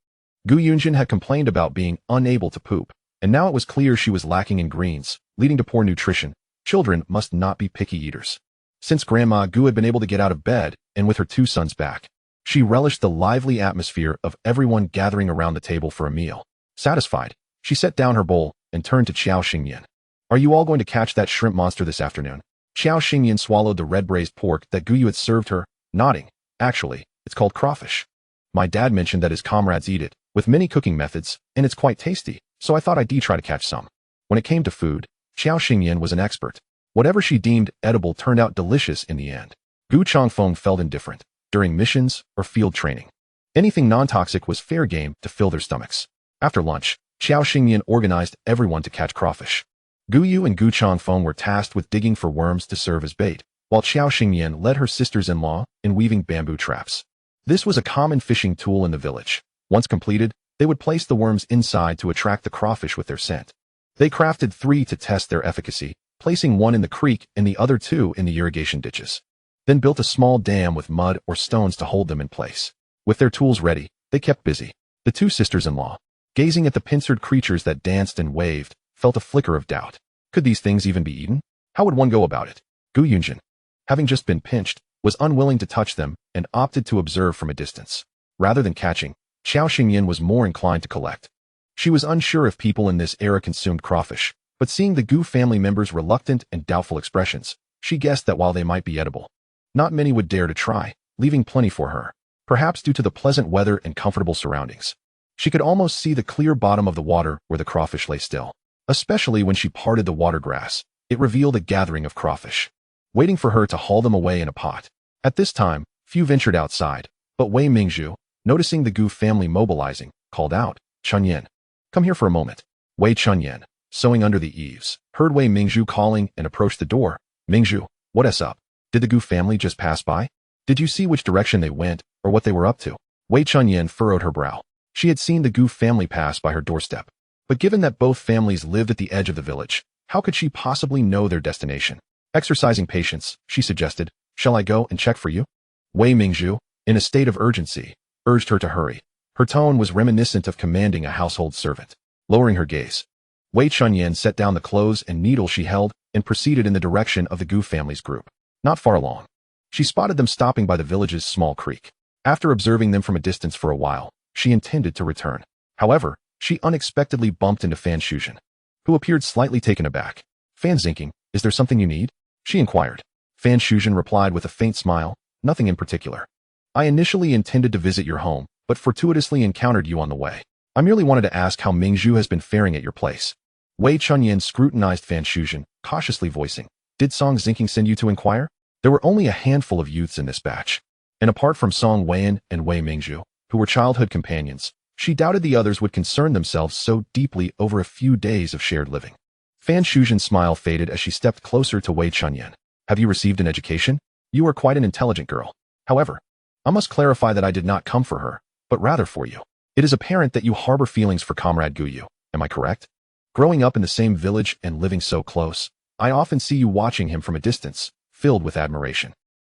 Gu Yunjin had complained about being unable to poop, and now it was clear she was lacking in greens, leading to poor nutrition. Children must not be picky eaters. Since Grandma Gu had been able to get out of bed, and with her two sons back, she relished the lively atmosphere of everyone gathering around the table for a meal. Satisfied, she set down her bowl and turned to Xiao Xingyan. Are you all going to catch that shrimp monster this afternoon? Xiao Xingyan swallowed the red braised pork that Gu Yu had served her, nodding. Actually, it's called crawfish. My dad mentioned that his comrades eat it, with many cooking methods, and it's quite tasty, so I thought I'd try to catch some. When it came to food, Xiao Xingyan was an expert. Whatever she deemed edible turned out delicious in the end. Gu Changfeng felt indifferent, during missions or field training. Anything non-toxic was fair game to fill their stomachs. After lunch, Xiao Xingyan organized everyone to catch crawfish. Gu Yu and Gu Changfeng were tasked with digging for worms to serve as bait, while Xiao Xingyan led her sisters-in-law in weaving bamboo traps. This was a common fishing tool in the village. Once completed, they would place the worms inside to attract the crawfish with their scent. They crafted 3 to test their efficacy, placing one in the creek and the other 2 in the irrigation ditches. Then built a small dam with mud or stones to hold them in place. With their tools ready, they kept busy. The 2 sisters-in-law, gazing at the pincered creatures that danced and waved, felt a flicker of doubt. Could these things even be eaten? How would one go about it? Gu Yunjin, having just been pinched, was unwilling to touch them and opted to observe from a distance. Rather than catching, Xiao Xingyan was more inclined to collect. She was unsure if people in this era consumed crawfish, but seeing the Gu family members' reluctant and doubtful expressions, she guessed that while they might be edible, not many would dare to try, leaving plenty for her, perhaps due to the pleasant weather and comfortable surroundings. She could almost see the clear bottom of the water where the crawfish lay still. Especially when she parted the water grass, it revealed a gathering of crawfish, waiting for her to haul them away in a pot. At this time, few ventured outside, but Wei Mingzhu, noticing the Gu family mobilizing, called out, Chunyan, come here for a moment. Wei Chunyan, sewing under the eaves, heard Wei Mingzhu calling and approached the door. Mingzhu, what's up? Did the Gu family just pass by? Did you see which direction they went, or what they were up to? Wei Chunyan furrowed her brow. She had seen the Gu family pass by her doorstep. But given that both families lived at the edge of the village, how could she possibly know their destination? Exercising patience, she suggested, shall I go and check for you? Wei Mingzhu, in a state of urgency, urged her to hurry. Her tone was reminiscent of commanding a household servant. Lowering her gaze, Wei Chunyan set down the clothes and needle she held and proceeded in the direction of the Gu family's group. Not far along, she spotted them stopping by the village's small creek. After observing them from a distance for a while, she intended to return. However, she unexpectedly bumped into Fan Shuzhen, who appeared slightly taken aback. Fan Zinking, is there something you need? She inquired. Fan Shuzhen replied with a faint smile, nothing in particular. I initially intended to visit your home, but fortuitously encountered you on the way. I merely wanted to ask how Mingzhu has been faring at your place. Wei Chunyan scrutinized Fan Shuzhen, cautiously voicing, did Song Zinking send you to inquire? There were only a handful of youths in this batch, and apart from Song Weian and Wei Mingzhu, who were childhood companions, she doubted the others would concern themselves so deeply over a few days of shared living. Fan Shuzhen's smile faded as she stepped closer to Wei Chunyan. Have you received an education? You are quite an intelligent girl. However, I must clarify that I did not come for her, but rather for you. It is apparent that you harbor feelings for Comrade Gu Yu. Am I correct? Growing up in the same village and living so close, I often see you watching him from a distance, filled with admiration.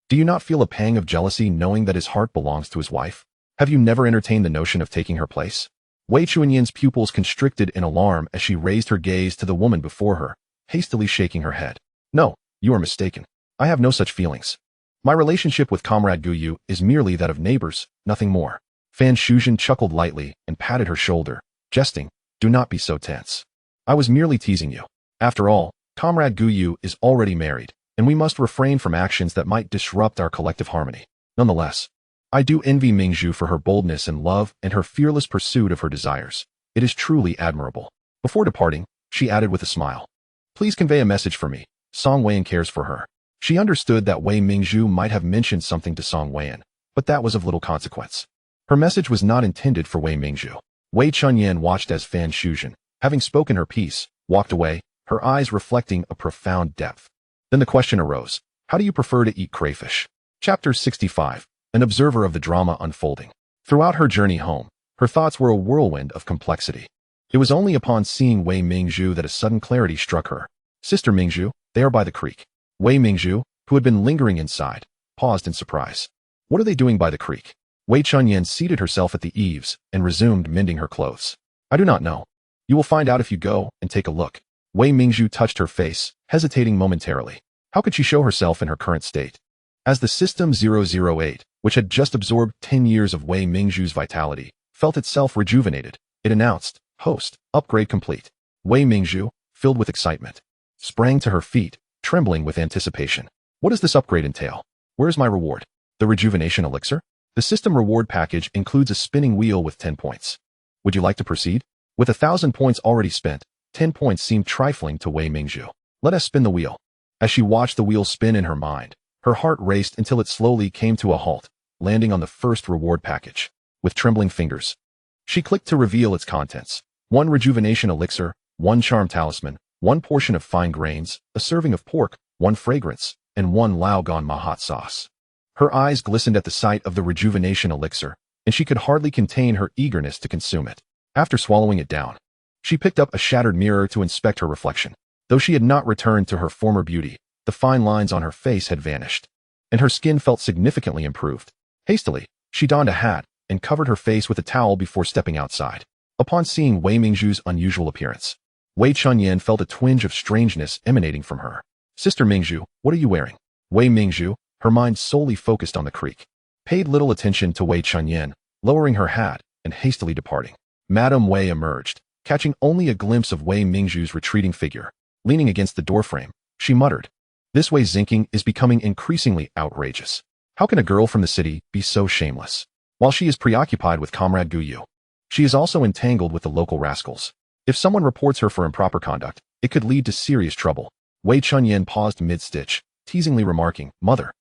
Do you not feel a pang of jealousy knowing that his heart belongs to his wife? Have you never entertained the notion of taking her place? Wei Chuanyan's pupils constricted in alarm as she raised her gaze to the woman before her, hastily shaking her head. No, you are mistaken. I have no such feelings. My relationship with Comrade Guyu is merely that of neighbors, nothing more. Fan Shuzhen chuckled lightly and patted her shoulder, jesting, do not be so tense. I was merely teasing you. After all, Comrade Guyu is already married, and we must refrain from actions that might disrupt our collective harmony. Nonetheless, I do envy Mingzhu for her boldness and love and her fearless pursuit of her desires. It is truly admirable. Before departing, she added with a smile. Please convey a message for me. Song Weian cares for her. She understood that Wei Mingzhu might have mentioned something to Song Weian, but that was of little consequence. Her message was not intended for Wei Mingzhu. Wei Chunyan watched as Fan Shuzhen, having spoken her piece, walked away, her eyes reflecting a profound depth. Then the question arose, how do you prefer to eat crayfish? Chapter 65, an observer of the drama unfolding. Throughout her journey home, her thoughts were a whirlwind of complexity. It was only upon seeing Wei Mingzhu that a sudden clarity struck her. Sister Mingzhu, they are by the creek. Wei Mingzhu, who had been lingering inside, paused in surprise. What are they doing by the creek? Wei Chunyan seated herself at the eaves and resumed mending her clothes. I do not know. You will find out if you go and take a look. Wei Mingzhu touched her face, hesitating momentarily. How could she show herself in her current state? As the System 008, which had just absorbed 10 years of Wei Mingzhu's vitality, felt itself rejuvenated, it announced, Host, upgrade complete. Wei Mingzhu, filled with excitement, sprang to her feet, trembling with anticipation. What does this upgrade entail? Where is my reward? The rejuvenation elixir? The system reward package includes a spinning wheel with 10 points. Would you like to proceed? With 1,000 points already spent, 10 points seemed trifling to Wei Mingzhu. Let us spin the wheel. As she watched the wheel spin in her mind, her heart raced until it slowly came to a halt, landing on the first reward package. With trembling fingers, she clicked to reveal its contents. 1 rejuvenation elixir, 1 charm talisman, 1 portion of fine grains, a serving of pork, 1 fragrance, and 1 Laogan Ma hot sauce. Her eyes glistened at the sight of the rejuvenation elixir, and she could hardly contain her eagerness to consume it. After swallowing it down, she picked up a shattered mirror to inspect her reflection. Though she had not returned to her former beauty, the fine lines on her face had vanished, and her skin felt significantly improved. Hastily, she donned a hat and covered her face with a towel before stepping outside. Upon seeing Wei Mingzhu's unusual appearance, Wei Chunyan felt a twinge of strangeness emanating from her. Sister Mingzhu, what are you wearing? Wei Mingzhu, her mind solely focused on the creek, paid little attention to Wei Chunyan, lowering her hat and hastily departing. Madame Wei emerged, catching only a glimpse of Wei Mingzhu's retreating figure. Leaning against the doorframe, she muttered, This Wei Xingqing is becoming increasingly outrageous. How can a girl from the city be so shameless? While she is preoccupied with Comrade Guyu, she is also entangled with the local rascals. If someone reports her for improper conduct, it could lead to serious trouble. Wei Chunyan paused mid-stitch, teasingly remarking, Mother,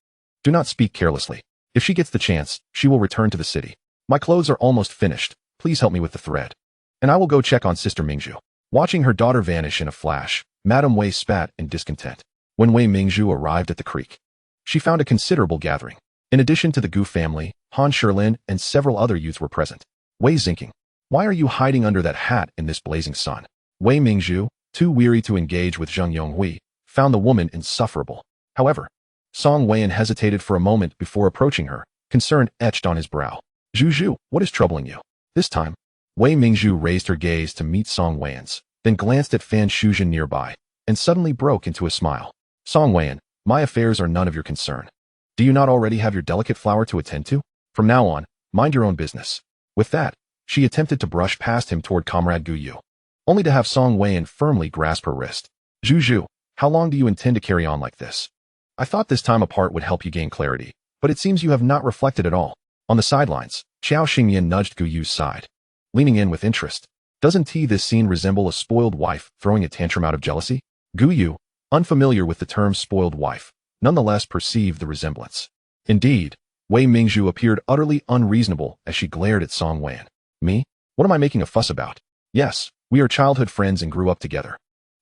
do not speak carelessly. If she gets the chance, she will return to the city. My clothes are almost finished. Please help me with the thread. And I will go check on Sister Mingzhu. Watching her daughter vanish in a flash, Madame Wei spat in discontent. When Wei Mingzhu arrived at the creek, she found a considerable gathering. In addition to the Gu family, Han Sherlin and several other youths were present. Wei Xingqing, why are you hiding under that hat in this blazing sun? Wei Mingzhu, too weary to engage with Zheng Yonghui, found the woman insufferable. However, Song Weian hesitated for a moment before approaching her, concern etched on his brow. Zhu, what is troubling you? This time, Wei Mingzhu raised her gaze to meet Song Weian's, then glanced at Fan Shuzhen nearby, and suddenly broke into a smile. Song Weian, my affairs are none of your concern. Do you not already have your delicate flower to attend to? From now on, mind your own business. With that, she attempted to brush past him toward Comrade Guyu, only to have Song Weian firmly grasp her wrist. Zhu, how long do you intend to carry on like this? I thought this time apart would help you gain clarity, but it seems you have not reflected at all. On the sidelines, Qiao Xingyan nudged Guyu's side, leaning in with interest. Doesn't this scene resemble a spoiled wife throwing a tantrum out of jealousy? Guyu, unfamiliar with the term spoiled wife, nonetheless perceived the resemblance. Indeed, Wei Mingzhu appeared utterly unreasonable as she glared at Song Weian. Me? What am I making a fuss about? Yes, we are childhood friends and grew up together.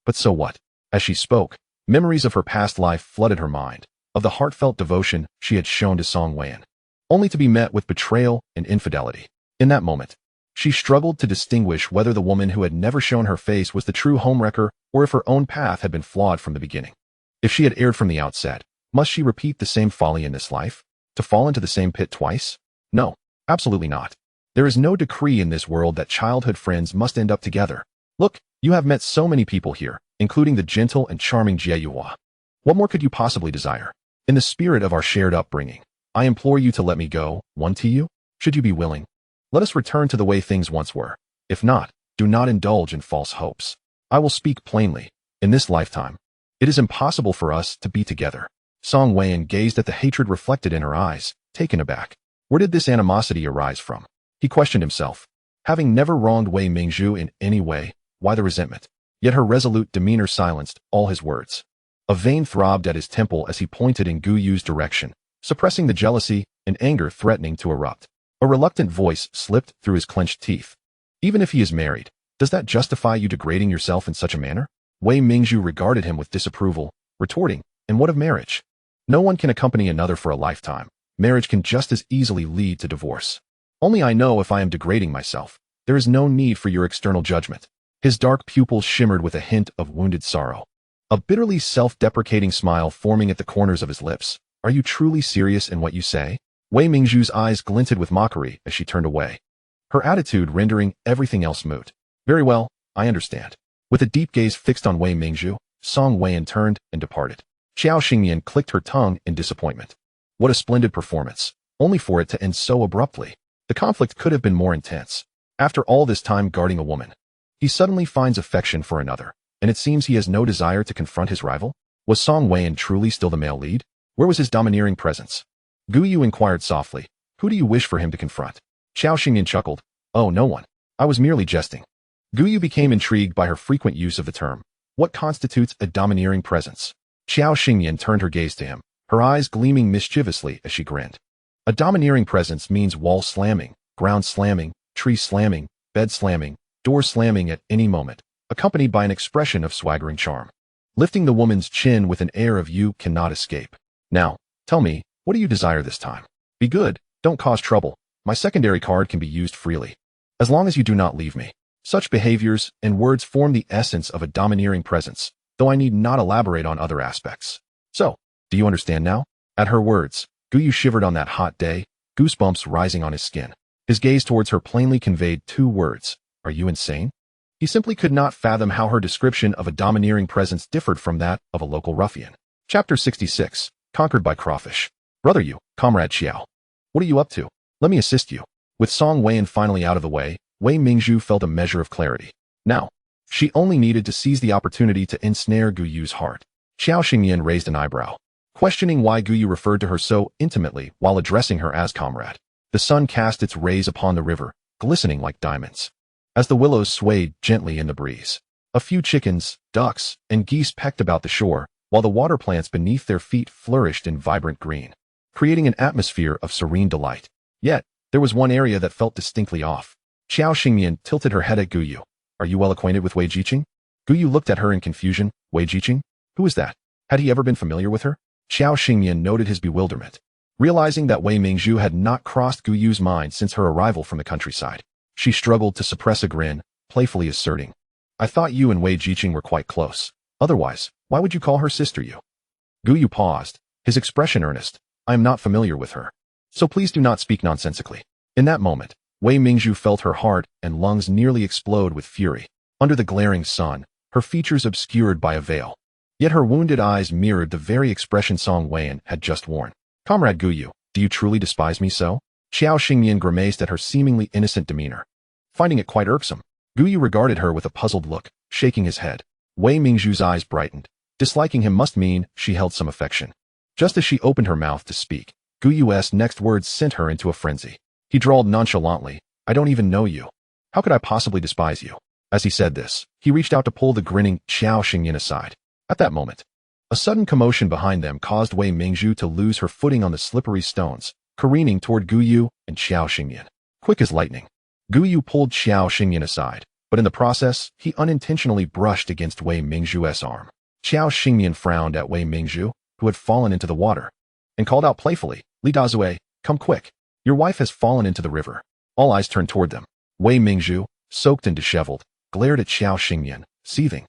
But so what? As she spoke, memories of her past life flooded her mind, of the heartfelt devotion she had shown to Song Weian, only to be met with betrayal and infidelity. In that moment, She struggled to distinguish whether the woman who had never shown her face was the true homewrecker or if her own path had been flawed from the beginning. If she had erred from the outset, must she repeat the same folly in this life? To fall into the same pit twice? No, absolutely not. There is no decree in this world that childhood friends must end up together. Look, you have met so many people here, including the gentle and charming Jie Yuhua. What more could you possibly desire? In the spirit of our shared upbringing, I implore you to let me go, one to you, should you be willing. Let us return to the way things once were. If not, do not indulge in false hopes. I will speak plainly. In this lifetime, it is impossible for us to be together. Song Weiyan gazed at the hatred reflected in her eyes, taken aback. Where did this animosity arise from? He questioned himself. Having never wronged Wei Mingzhu in any way, why the resentment? Yet her resolute demeanor silenced all his words. A vein throbbed at his temple as he pointed in Gu Yu's direction, suppressing the jealousy and anger threatening to erupt. A reluctant voice slipped through his clenched teeth. Even if he is married, does that justify you degrading yourself in such a manner? Wei Mingzhu regarded him with disapproval, retorting, and what of marriage? No one can accompany another for a lifetime. Marriage can just as easily lead to divorce. Only I know if I am degrading myself. There is no need for your external judgment. His dark pupils shimmered with a hint of wounded sorrow. A bitterly self-deprecating smile forming at the corners of his lips. Are you truly serious in what you say? Wei Mingzhu's eyes glinted with mockery as she turned away, her attitude rendering everything else moot. Very well, I understand. With a deep gaze fixed on Wei Mingzhu, Song Weiyan turned and departed. Xiao Xingyan clicked her tongue in disappointment. What a splendid performance, only for it to end so abruptly. The conflict could have been more intense. After all this time guarding a woman, he suddenly finds affection for another, and it seems he has no desire to confront his rival? Was Song Weiyan truly still the male lead? Where was his domineering presence? Gu Yu inquired softly. Who do you wish for him to confront? Xiao Xingyan chuckled. Oh, no one. I was merely jesting. Gu Yu became intrigued by her frequent use of the term. What constitutes a domineering presence? Xiao Xingyan turned her gaze to him, her eyes gleaming mischievously as she grinned. A domineering presence means wall slamming, ground slamming, tree slamming, bed slamming, door slamming at any moment, accompanied by an expression of swaggering charm. Lifting the woman's chin with an air of you cannot escape. Now, tell me, what do you desire this time? Be good, don't cause trouble. My secondary card can be used freely. As long as you do not leave me. Such behaviors and words form the essence of a domineering presence, though I need not elaborate on other aspects. So, do you understand now? At her words, Gu Yu shivered on that hot day, goosebumps rising on his skin. His gaze towards her plainly conveyed two words. Are you insane? He simply could not fathom how her description of a domineering presence differed from that of a local ruffian. Chapter 66, Conquered by Crawfish. Brother Yu, Comrade Xiao. What are you up to? Let me assist you. With Song Weiyan finally out of the way, Wei Mingzhu felt a measure of clarity. Now, she only needed to seize the opportunity to ensnare Gu Yu's heart. Xiao Xingyan raised an eyebrow, questioning why Gu Yu referred to her so intimately while addressing her as comrade. The sun cast its rays upon the river, glistening like diamonds. As the willows swayed gently in the breeze, a few chickens, ducks, and geese pecked about the shore, while the water plants beneath their feet flourished in vibrant green, creating an atmosphere of serene delight. Yet, there was one area that felt distinctly off. Xiao Xingyan tilted her head at Gu Yu. Are you well acquainted with Wei Jiqing? Gu Yu looked at her in confusion. Wei Jiqing? Who is that? Had he ever been familiar with her? Xiao Xingyan noted his bewilderment, realizing that Wei Mingzhu had not crossed Gu Yu's mind since her arrival from the countryside. She struggled to suppress a grin, playfully asserting, I thought you and Wei Jiqing were quite close. Otherwise, why would you call her sister Yu? Gu Yu paused, his expression earnest. I am not familiar with her. So please do not speak nonsensically. In that moment, Wei Mingzhu felt her heart and lungs nearly explode with fury. Under the glaring sun, her features obscured by a veil. Yet her wounded eyes mirrored the very expression Song Weiyan had just worn. Comrade Gu Yu, do you truly despise me so? Xiao Xingyan grimaced at her seemingly innocent demeanor. Finding it quite irksome, Gu Yu regarded her with a puzzled look, shaking his head. Wei Mingzhu's eyes brightened. Disliking him must mean she held some affection. Just as she opened her mouth to speak, Gu Yu's next words sent her into a frenzy. He drawled nonchalantly, I don't even know you. How could I possibly despise you? As he said this, he reached out to pull the grinning Xiao Xingyan aside. At that moment, a sudden commotion behind them caused Wei Mingzhu to lose her footing on the slippery stones, careening toward Gu Yu and Xiao Xingyan. Quick as lightning, Gu Yu pulled Xiao Xingyan aside, but in the process, he unintentionally brushed against Wei Mingzhu's arm. Xiao Xingyan frowned at Wei Mingzhu, who had fallen into the water, and called out playfully, Li Dazue, come quick. Your wife has fallen into the river. All eyes turned toward them. Wei Mingzhu, soaked and disheveled, glared at Xiao Xingyan, seething.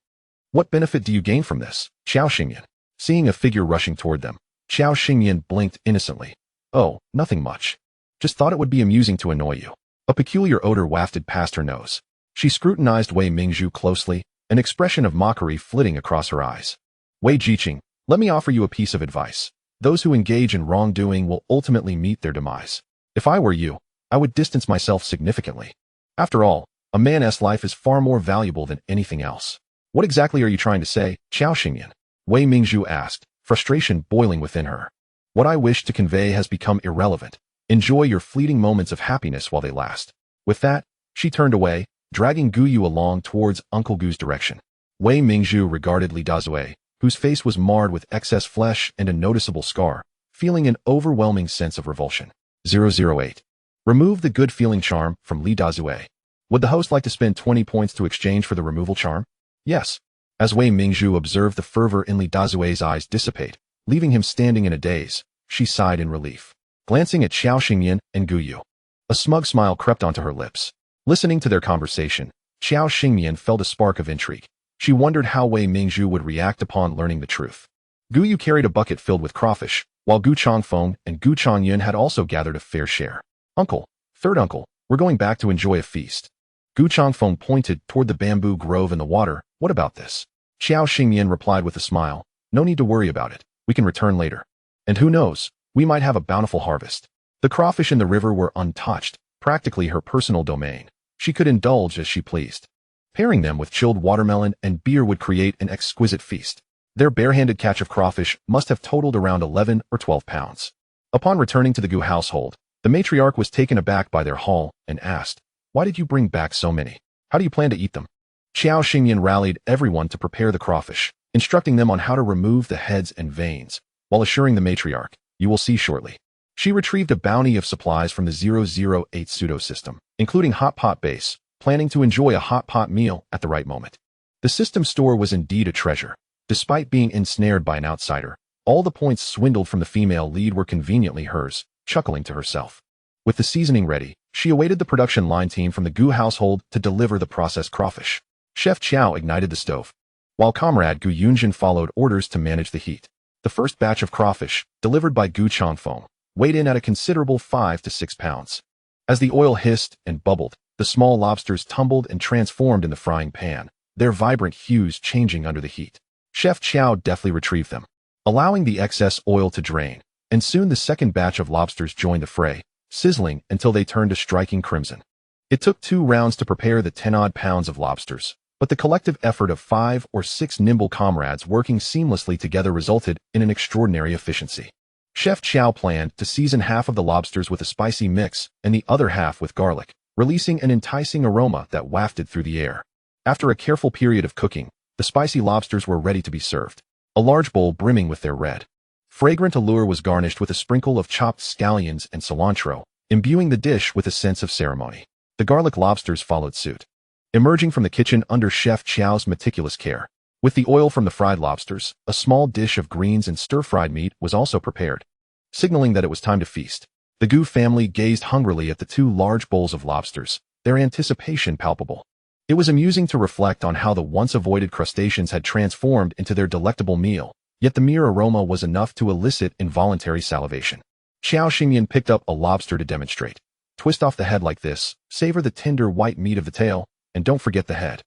What benefit do you gain from this, Xiao Xingyan? Seeing a figure rushing toward them, Xiao Xingyan blinked innocently. Oh, nothing much. Just thought it would be amusing to annoy you. A peculiar odor wafted past her nose. She scrutinized Wei Mingzhu closely, an expression of mockery flitting across her eyes. Wei Jiqing, let me offer you a piece of advice. Those who engage in wrongdoing will ultimately meet their demise. If I were you, I would distance myself significantly. After all, a man's life is far more valuable than anything else. What exactly are you trying to say, Xiao Xingyan? Wei Mingzhu asked, frustration boiling within her. What I wish to convey has become irrelevant. Enjoy your fleeting moments of happiness while they last. With that, she turned away, dragging Gu Yu along towards Uncle Gu's direction. Wei Mingzhu regarded Li Dazue, whose face was marred with excess flesh and a noticeable scar, feeling an overwhelming sense of revulsion. 008. Remove the good feeling charm from Li Dazue. Would the host like to spend 20 points to exchange for the removal charm? Yes. As Wei Mingzhu observed the fervor in Li Dazue's eyes dissipate, leaving him standing in a daze, she sighed in relief. Glancing at Xiao Xingyan and Gu Yu, a smug smile crept onto her lips. Listening to their conversation, Xiao Xingyan felt a spark of intrigue. She wondered how Wei Mingzhu would react upon learning the truth. Gu Yu carried a bucket filled with crawfish, while Gu Changfeng and Gu Changyan had also gathered a fair share. Uncle, third uncle, we're going back to enjoy a feast. Gu Changfeng pointed toward the bamboo grove in the water. What about this? Xiao Xingyan replied with a smile. No need to worry about it. We can return later. And who knows, we might have a bountiful harvest. The crawfish in the river were untouched, practically her personal domain. She could indulge as she pleased. Pairing them with chilled watermelon and beer would create an exquisite feast. Their barehanded catch of crawfish must have totaled around 11 or 12 pounds. Upon returning to the Gu household, the matriarch was taken aback by their haul and asked, "Why did you bring back so many? How do you plan to eat them?" Xiao Xingyan rallied everyone to prepare the crawfish, instructing them on how to remove the heads and veins, while assuring the matriarch, "You will see shortly." She retrieved a bounty of supplies from the 008 pseudo-system, including hot pot base, planning to enjoy a hot pot meal at the right moment. The system store was indeed a treasure. Despite being ensnared by an outsider, all the points swindled from the female lead were conveniently hers, chuckling to herself. With the seasoning ready, she awaited the production line team from the Gu household to deliver the processed crawfish. Chef Chow ignited the stove, while comrade Gu Yunjin followed orders to manage the heat. The first batch of crawfish, delivered by Gu Changfeng, weighed in at a considerable 5 to 6 pounds. As the oil hissed and bubbled, the small lobsters tumbled and transformed in the frying pan, their vibrant hues changing under the heat. Chef Chow deftly retrieved them, allowing the excess oil to drain, and soon the second batch of lobsters joined the fray, sizzling until they turned a striking crimson. It took 2 rounds to prepare the 10-odd pounds of lobsters, but the collective effort of 5 or 6 nimble comrades working seamlessly together resulted in an extraordinary efficiency. Chef Chow planned to season half of the lobsters with a spicy mix and the other half with garlic, releasing an enticing aroma that wafted through the air. After a careful period of cooking, the spicy lobsters were ready to be served, a large bowl brimming with their red, fragrant allure was garnished with a sprinkle of chopped scallions and cilantro, imbuing the dish with a sense of ceremony. The garlic lobsters followed suit, emerging from the kitchen under Chef Chow's meticulous care. With the oil from the fried lobsters, a small dish of greens and stir-fried meat was also prepared, signaling that it was time to feast. The Gu family gazed hungrily at the 2 large bowls of lobsters, their anticipation palpable. It was amusing to reflect on how the once-avoided crustaceans had transformed into their delectable meal, yet the mere aroma was enough to elicit involuntary salivation. Xiao Xingyan picked up a lobster to demonstrate. Twist off the head like this, savor the tender white meat of the tail, and don't forget the head,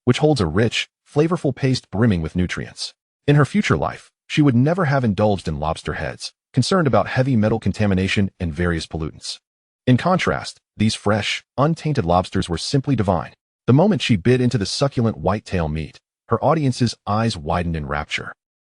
which holds a rich, flavorful paste brimming with nutrients. In her future life, she would never have indulged in lobster heads, concerned about heavy metal contamination and various pollutants. In contrast, these fresh, untainted lobsters were simply divine. The moment she bit into the succulent white-tail meat, her audience's eyes widened in rapture,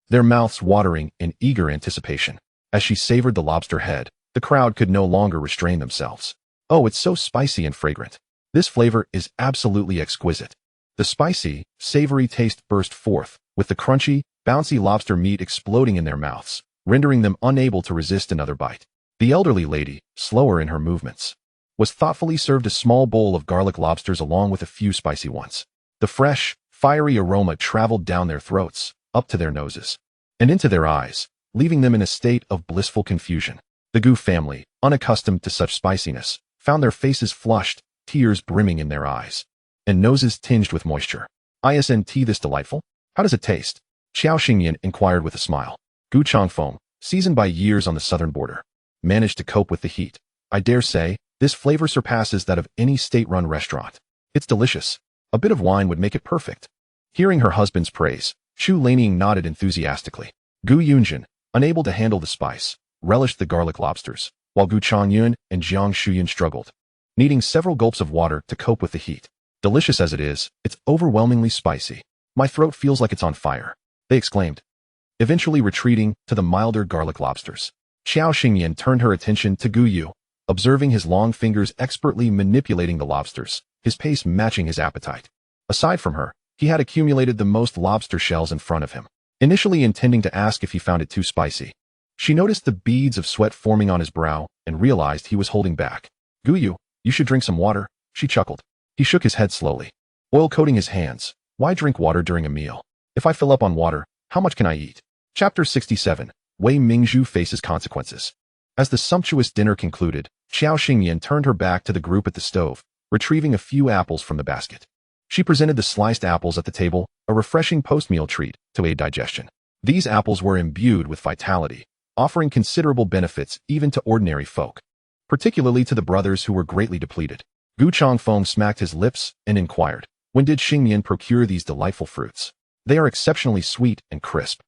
their mouths watering in eager anticipation. As she savored the lobster head, the crowd could no longer restrain themselves. Oh, it's so spicy and fragrant. This flavor is absolutely exquisite. The spicy, savory taste burst forth, with the crunchy, bouncy lobster meat exploding in their mouths, rendering them unable to resist another bite. The elderly lady, slower in her movements, was thoughtfully served a small bowl of garlic lobsters along with a few spicy ones. The fresh, fiery aroma traveled down their throats, up to their noses, and into their eyes, leaving them in a state of blissful confusion. The Gu family, unaccustomed to such spiciness, found their faces flushed tears brimming in their eyes, and noses tinged with moisture. "Isn't this delightful? How does it taste?" Qiao Xingyan inquired with a smile. Gu Changfeng, seasoned by years on the southern border, managed to cope with the heat. "I dare say, this flavor surpasses that of any state-run restaurant. It's delicious. A bit of wine would make it perfect." Hearing her husband's praise, Chu Lanying nodded enthusiastically. Gu Yunjin, unable to handle the spice, relished the garlic lobsters, while Gu Changyun and Jiang Shuyan struggled, needing several gulps of water to cope with the heat. "Delicious as it is, it's overwhelmingly spicy. My throat feels like it's on fire," they exclaimed, eventually retreating to the milder garlic lobsters. Qiao Xingyan turned her attention to Gu Yu, observing his long fingers expertly manipulating the lobsters, his pace matching his appetite. Aside from her, he had accumulated the most lobster shells in front of him, initially intending to ask if he found it too spicy. She noticed the beads of sweat forming on his brow and realized he was holding back. "Gu Yu, you should drink some water," she chuckled. He shook his head slowly, oil coating his hands. "Why drink water during a meal? If I fill up on water, how much can I eat?" Chapter 67. Wei Mingzhu Faces Consequences. As the sumptuous dinner concluded, Qiao Xingyan turned her back to the group at the stove, retrieving a few apples from the basket. She presented the sliced apples at the table, a refreshing post-meal treat to aid digestion. These apples were imbued with vitality, offering considerable benefits even to ordinary folk, particularly to the brothers who were greatly depleted. Gu Changfeng smacked his lips and inquired, "When did Xingyan procure these delightful fruits? They are exceptionally sweet and crisp."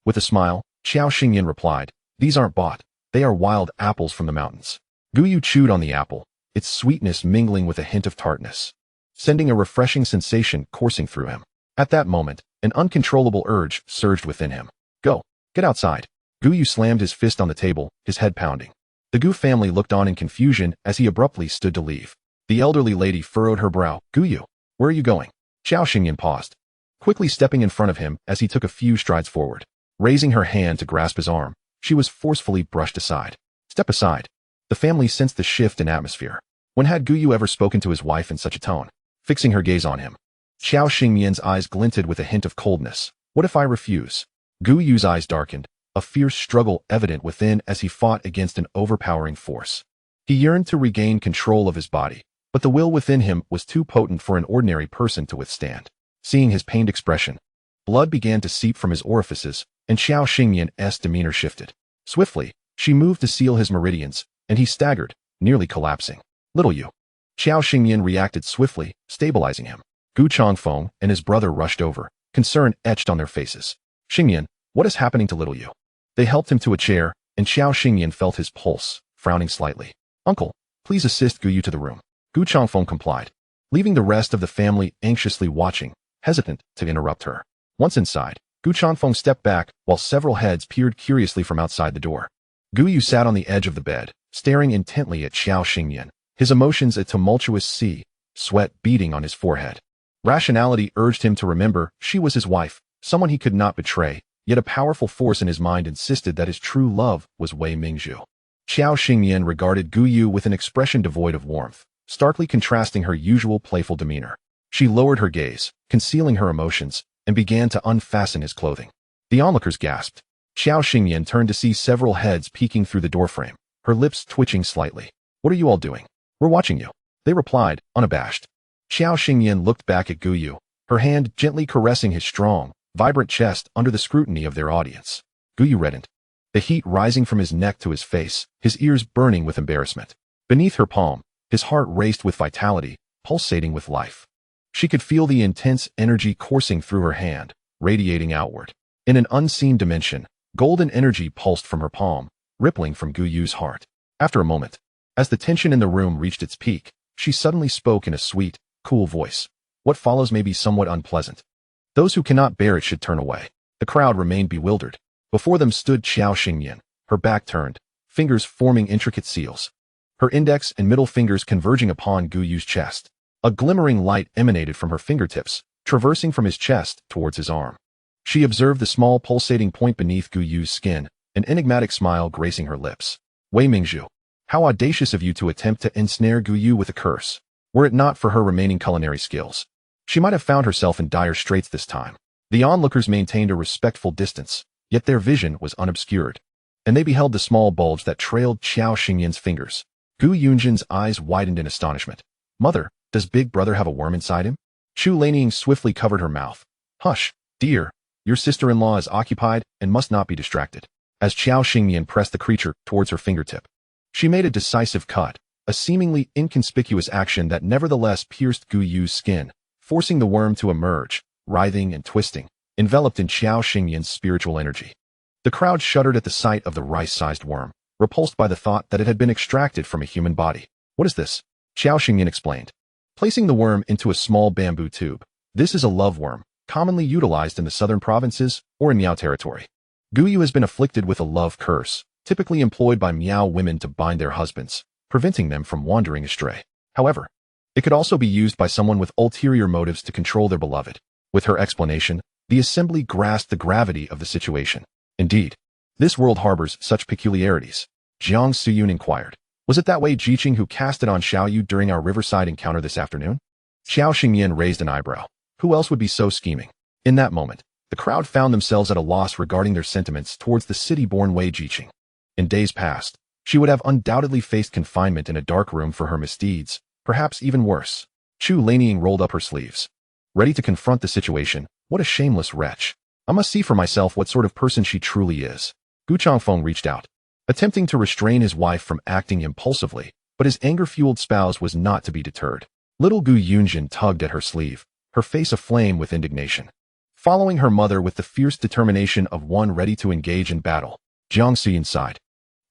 With a smile, Qiao Xingyan replied, "These aren't bought. They are wild apples from the mountains." Gu Yu chewed on the apple, its sweetness mingling with a hint of tartness, sending a refreshing sensation coursing through him. At that moment, an uncontrollable urge surged within him. "Go, get outside." Gu Yu slammed his fist on the table, his head pounding. The Gu family looked on in confusion as he abruptly stood to leave. The elderly lady furrowed her brow. "Gu Yu, where are you going?" Qiao Xingyan paused, quickly stepping in front of him as he took a few strides forward. Raising her hand to grasp his arm, she was forcefully brushed aside. "Step aside." The family sensed the shift in atmosphere. When had Gu Yu ever spoken to his wife in such a tone? Fixing her gaze on him, Qiao Xingyan's eyes glinted with a hint of coldness. "What if I refuse?" Gu Yu's eyes darkened, a fierce struggle evident within as he fought against an overpowering force. He yearned to regain control of his body, but the will within him was too potent for an ordinary person to withstand. Seeing his pained expression, blood began to seep from his orifices, and Qiao Xingyan's demeanor shifted. Swiftly, she moved to seal his meridians, and he staggered, nearly collapsing. "Little Yu." Qiao Xingyan reacted swiftly, stabilizing him. Gu Changfeng and his brother rushed over, concern etched on their faces. "Xingyan, what is happening to little Yu?" They helped him to a chair, and Qiao Xingyan felt his pulse, frowning slightly. "Uncle, please assist Gu Yu to the room." Gu Changfeng complied, leaving the rest of the family anxiously watching, hesitant to interrupt her. Once inside, Gu Changfeng stepped back while several heads peered curiously from outside the door. Gu Yu sat on the edge of the bed, staring intently at Qiao Xingyan, his emotions a tumultuous sea, sweat beading on his forehead. Rationality urged him to remember she was his wife, someone he could not betray, yet a powerful force in his mind insisted that his true love was Wei Mingzhu. Qiao Xingyan regarded Gu Yu with an expression devoid of warmth, starkly contrasting her usual playful demeanor. She lowered her gaze, concealing her emotions, and began to unfasten his clothing. The onlookers gasped. Qiao Xingyan turned to see several heads peeking through the doorframe, her lips twitching slightly. "What are you all doing?" "We're watching you," they replied, unabashed. Qiao Xingyan looked back at Gu Yu, her hand gently caressing his strong, vibrant chest under the scrutiny of their audience. Gu Yu reddened, the heat rising from his neck to his face, his ears burning with embarrassment. Beneath her palm, his heart raced with vitality, pulsating with life. She could feel the intense energy coursing through her hand, radiating outward. In an unseen dimension, golden energy pulsed from her palm, rippling from Gu Yu's heart. After a moment, as the tension in the room reached its peak, she suddenly spoke in a sweet, cool voice. "What follows may be somewhat unpleasant. Those who cannot bear it should turn away." The crowd remained bewildered. Before them stood Qiao Xingyan, her back turned, fingers forming intricate seals, her index and middle fingers converging upon Gu Yu's chest. A glimmering light emanated from her fingertips, traversing from his chest towards his arm. She observed the small pulsating point beneath Gu Yu's skin, an enigmatic smile gracing her lips. "Wei Mingzhu, how audacious of you to attempt to ensnare Gu Yu with a curse. Were it not for her remaining culinary skills, she might have found herself in dire straits this time." The onlookers maintained a respectful distance, yet their vision was unobscured, and they beheld the small bulge that trailed Qiao Xingyan's fingers. Gu Yunjin's eyes widened in astonishment. Mother, does Big Brother have a worm inside him? Chu Laniying swiftly covered her mouth. Hush, dear. Your sister-in-law is occupied and must not be distracted. As Qiao Xingmian pressed the creature towards her fingertip, she made a decisive cut, a seemingly inconspicuous action that nevertheless pierced Gu Yu's skin, forcing the worm to emerge, writhing and twisting, enveloped in Qiao Xingmian's spiritual energy. The crowd shuddered at the sight of the rice-sized worm, repulsed by the thought that it had been extracted from a human body. What is this? Qiao Xingmian explained, placing the worm into a small bamboo tube. This is a love worm, commonly utilized in the southern provinces or in Miao territory. Gu Yu has been afflicted with a love curse, typically employed by Miao women to bind their husbands, preventing them from wandering astray. However, it could also be used by someone with ulterior motives to control their beloved. With her explanation, the assembly grasped the gravity of the situation. Indeed, this world harbors such peculiarities. Jiang Suyun inquired. Was it that Wei Jiqing who cast it on Xiaoyu during our riverside encounter this afternoon? Qiao Xingmian raised an eyebrow. Who else would be so scheming? In that moment, the crowd found themselves at a loss regarding their sentiments towards the city-born Wei Jiqing. In days past, she would have undoubtedly faced confinement in a dark room for her misdeeds, perhaps even worse. Chu Laniying rolled up her sleeves. Ready to confront the situation, what a shameless wretch. I must see for myself what sort of person she truly is. Gu Changfeng reached out, attempting to restrain his wife from acting impulsively, but his anger-fueled spouse was not to be deterred. Little Gu Yunjin tugged at her sleeve, her face aflame with indignation. Following her mother with the fierce determination of one ready to engage in battle, Jiang Xiyun sighed,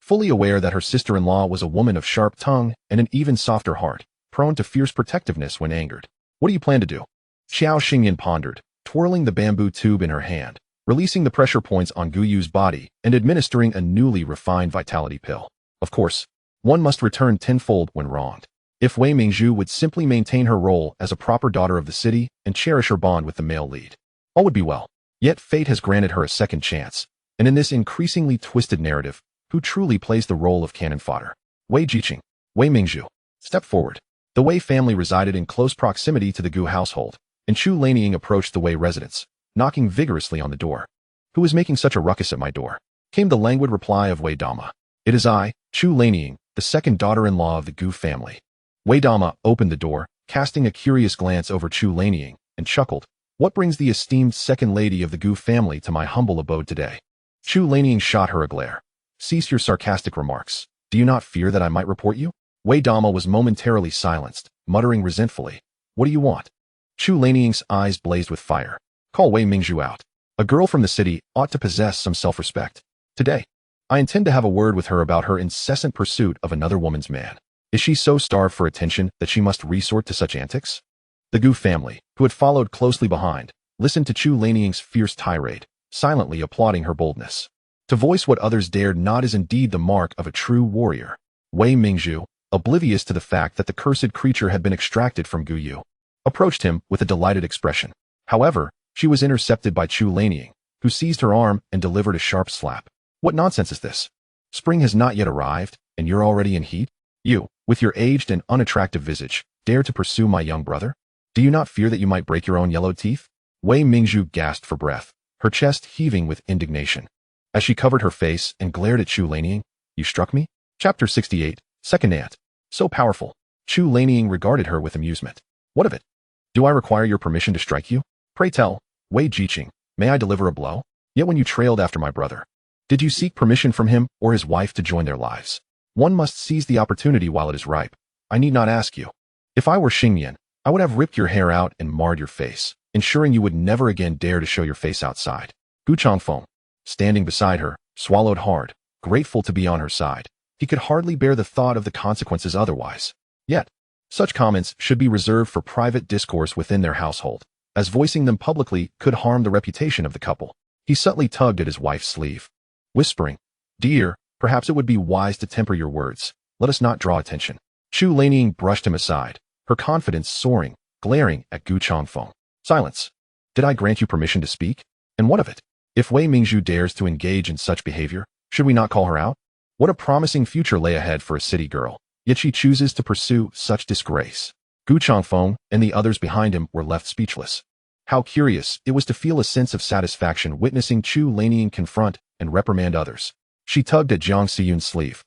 fully aware that her sister-in-law was a woman of sharp tongue and an even softer heart, prone to fierce protectiveness when angered. What do you plan to do? Qiao Xingyan pondered, twirling the bamboo tube in her hand, releasing the pressure points on Gu Yu's body and administering a newly refined vitality pill. Of course, one must return tenfold when wronged. If Wei Mingzhu would simply maintain her role as a proper daughter of the city and cherish her bond with the male lead, all would be well. Yet fate has granted her a second chance, and in this increasingly twisted narrative, who truly plays the role of cannon fodder? Wei Jiqing, Wei Mingzhu. Step forward. The Wei family resided in close proximity to the Gu household, and Chu Laniying approached the Wei residence, knocking vigorously on the door. Who is making such a ruckus at my door? Came the languid reply of Wei Dama. It is I, Chu Laniying, the second daughter-in-law of the Gu family. Wei Dama opened the door, casting a curious glance over Chu Laniying, and chuckled. What brings the esteemed second lady of the Gu family to my humble abode today? Chu Laniying shot her a glare. Cease your sarcastic remarks. Do you not fear that I might report you? Wei Dama was momentarily silenced, muttering resentfully. What do you want? Chu Laniying's eyes blazed with fire. Call Wei Mingzhu out. A girl from the city ought to possess some self-respect. Today, I intend to have a word with her about her incessant pursuit of another woman's man. Is she so starved for attention that she must resort to such antics? The Gu family, who had followed closely behind, listened to Chu Laniying's fierce tirade, silently applauding her boldness. To voice what others dared not is indeed the mark of a true warrior. Wei Mingzhu, oblivious to the fact that the cursed creature had been extracted from Gu Yu, approached him with a delighted expression. However, she was intercepted by Chu Laniying, who seized her arm and delivered a sharp slap. What nonsense is this? Spring has not yet arrived, and you're already in heat? You, with your aged and unattractive visage, dare to pursue my young brother? Do you not fear that you might break your own yellow teeth? Wei Mingzhu gasped for breath, her chest heaving with indignation. As she covered her face and glared at Chu Laniying, you struck me? Chapter 68, Second Aunt. So powerful. Chu Laniying regarded her with amusement. What of it? Do I require your permission to strike you? Pray tell, Wei Jiqing, may I deliver a blow? Yet when you trailed after my brother, did you seek permission from him or his wife to join their lives? One must seize the opportunity while it is ripe. I need not ask you. If I were Xingyan, I would have ripped your hair out and marred your face, ensuring you would never again dare to show your face outside. Gu Changfeng, standing beside her, swallowed hard, grateful to be on her side. He could hardly bear the thought of the consequences otherwise. Yet, such comments should be reserved for private discourse within their household, as voicing them publicly could harm the reputation of the couple. He subtly tugged at his wife's sleeve, whispering, Dear, perhaps it would be wise to temper your words. Let us not draw attention. Chu Laniying brushed him aside, her confidence soaring, glaring at Gu Changfeng. Silence. Did I grant you permission to speak? And what of it? If Wei Mingzhu dares to engage in such behavior, should we not call her out? What a promising future lay ahead for a city girl, yet she chooses to pursue such disgrace. Gu Changfeng and the others behind him were left speechless. How curious it was to feel a sense of satisfaction witnessing Chu Laniying confront and reprimand others. She tugged at Jiang Siyun's sleeve,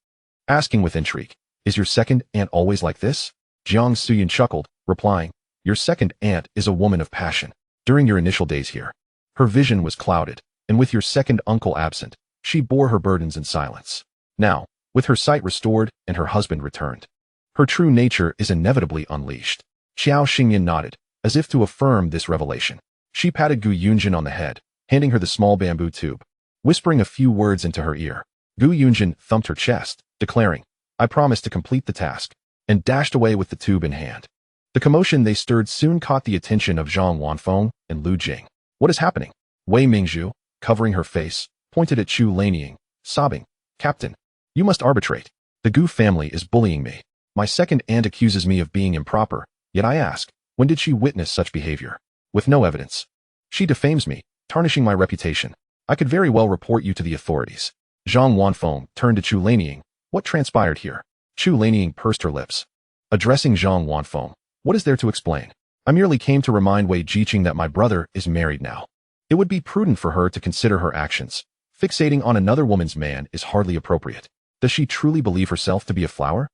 asking with intrigue, Is your second aunt always like this? Jiang Suyin chuckled, replying, "Your second aunt is a woman of passion. During your initial days here, her vision was clouded, and with your second uncle absent, she bore her burdens in silence. Now, with her sight restored and her husband returned, her true nature is inevitably unleashed." Xiao Xingyan nodded, as if to affirm this revelation. She patted Gu Yunjin on the head, handing her the small bamboo tube. Whispering a few words into her ear, Gu Yunjin thumped her chest, declaring, "I promise to complete the task," and dashed away with the tube in hand. The commotion they stirred soon caught the attention of Zhang Wanfeng and Lu Jing. "What is happening?" Wei Mingzhu, covering her face, pointed at Chu Lanying, sobbing, "Captain, you must arbitrate. The Gu family is bullying me. My second aunt accuses me of being improper, yet I ask, when did she witness such behavior? With no evidence. She defames me, tarnishing my reputation. I could very well report you to the authorities." Zhang Wanfeng turned to Chu Lanying. "What transpired here?" Chu Lanying pursed her lips. Addressing Zhang Wanfeng, "What is there to explain? I merely came to remind Wei Jiqing that my brother is married now. It would be prudent for her to consider her actions. Fixating on another woman's man is hardly appropriate. Does she truly believe herself to be a flower?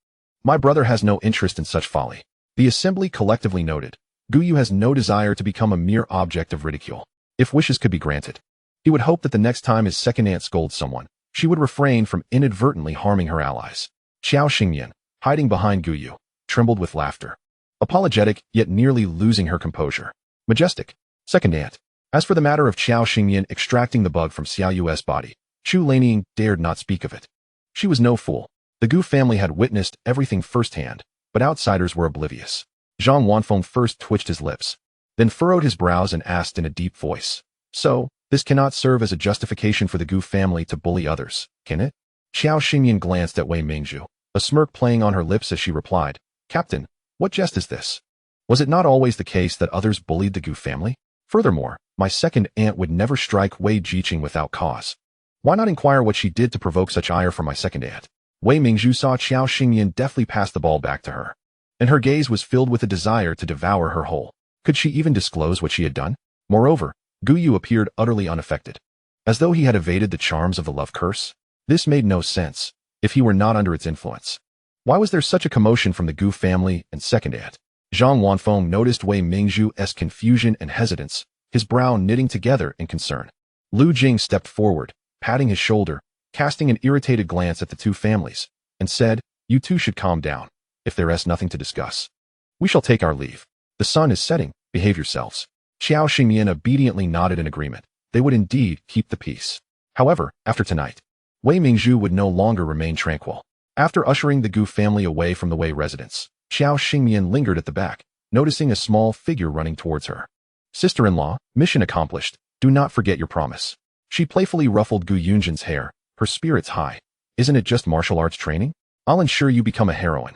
My brother has no interest in such folly." The assembly collectively noted, Guyu has no desire to become a mere object of ridicule. If wishes could be granted, he would hope that the next time his second aunt scolds someone, she would refrain from inadvertently harming her allies. Xiao Xingyan, hiding behind Guyu, trembled with laughter. Apologetic, yet nearly losing her composure. Majestic. Second aunt. As for the matter of Xiao Xingyan extracting the bug from Xiao Yu's body, Chu Lanying dared not speak of it. She was no fool. The Gu family had witnessed everything firsthand, but outsiders were oblivious. Zhang Wanfeng first twitched his lips, then furrowed his brows and asked in a deep voice, "So, this cannot serve as a justification for the Gu family to bully others, can it?" Xiao Xingyan glanced at Wei Mingzhu, a smirk playing on her lips as she replied, "Captain, what jest is this? Was it not always the case that others bullied the Gu family? Furthermore, my second aunt would never strike Wei Jiqing without cause. Why not inquire what she did to provoke such ire from my second aunt?" Wei Mingzhu saw Xiao Xingyan deftly pass the ball back to her, and her gaze was filled with a desire to devour her whole. Could she even disclose what she had done? Moreover, Guyu appeared utterly unaffected, as though he had evaded the charms of the love curse. This made no sense, if he were not under its influence. Why was there such a commotion from the Gu family and second aunt? Zhang Wanfeng noticed Wei Mingzhu's confusion and hesitance, his brow knitting together in concern. Lu Jing stepped forward, patting his shoulder, casting an irritated glance at the two families, and said, "You two should calm down. If there is nothing to discuss, we shall take our leave. The sun is setting, behave yourselves." Xiao Xingyan obediently nodded in agreement. They would indeed keep the peace. However, after tonight, Wei Mingzhu would no longer remain tranquil. After ushering the Gu family away from the Wei residence, Xiao Xingyan lingered at the back, noticing a small figure running towards her. "Sister-in-law, mission accomplished. Do not forget your promise." She playfully ruffled Gu Yunjin's hair, her spirits high. "Isn't it just martial arts training? I'll ensure you become a heroine."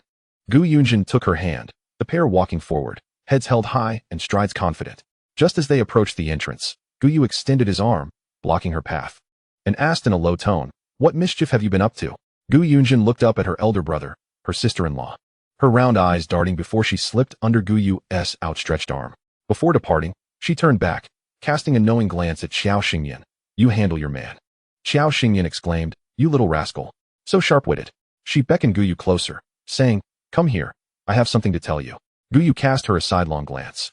Gu Yunjin took her hand, the pair walking forward, heads held high and strides confident. Just as they approached the entrance, Guyu extended his arm, blocking her path, and asked in a low tone, "What mischief have you been up to?" Gu Yunjin looked up at her elder brother, her sister-in-law, her round eyes darting before she slipped under Guyu's outstretched arm. Before departing, she turned back, casting a knowing glance at Xiao Xingyan. "You handle your man." Xiao Xingyan exclaimed, "You little rascal. So sharp-witted." She beckoned Guyu closer, saying, "Come here, I have something to tell you." Guyu cast her a sidelong glance,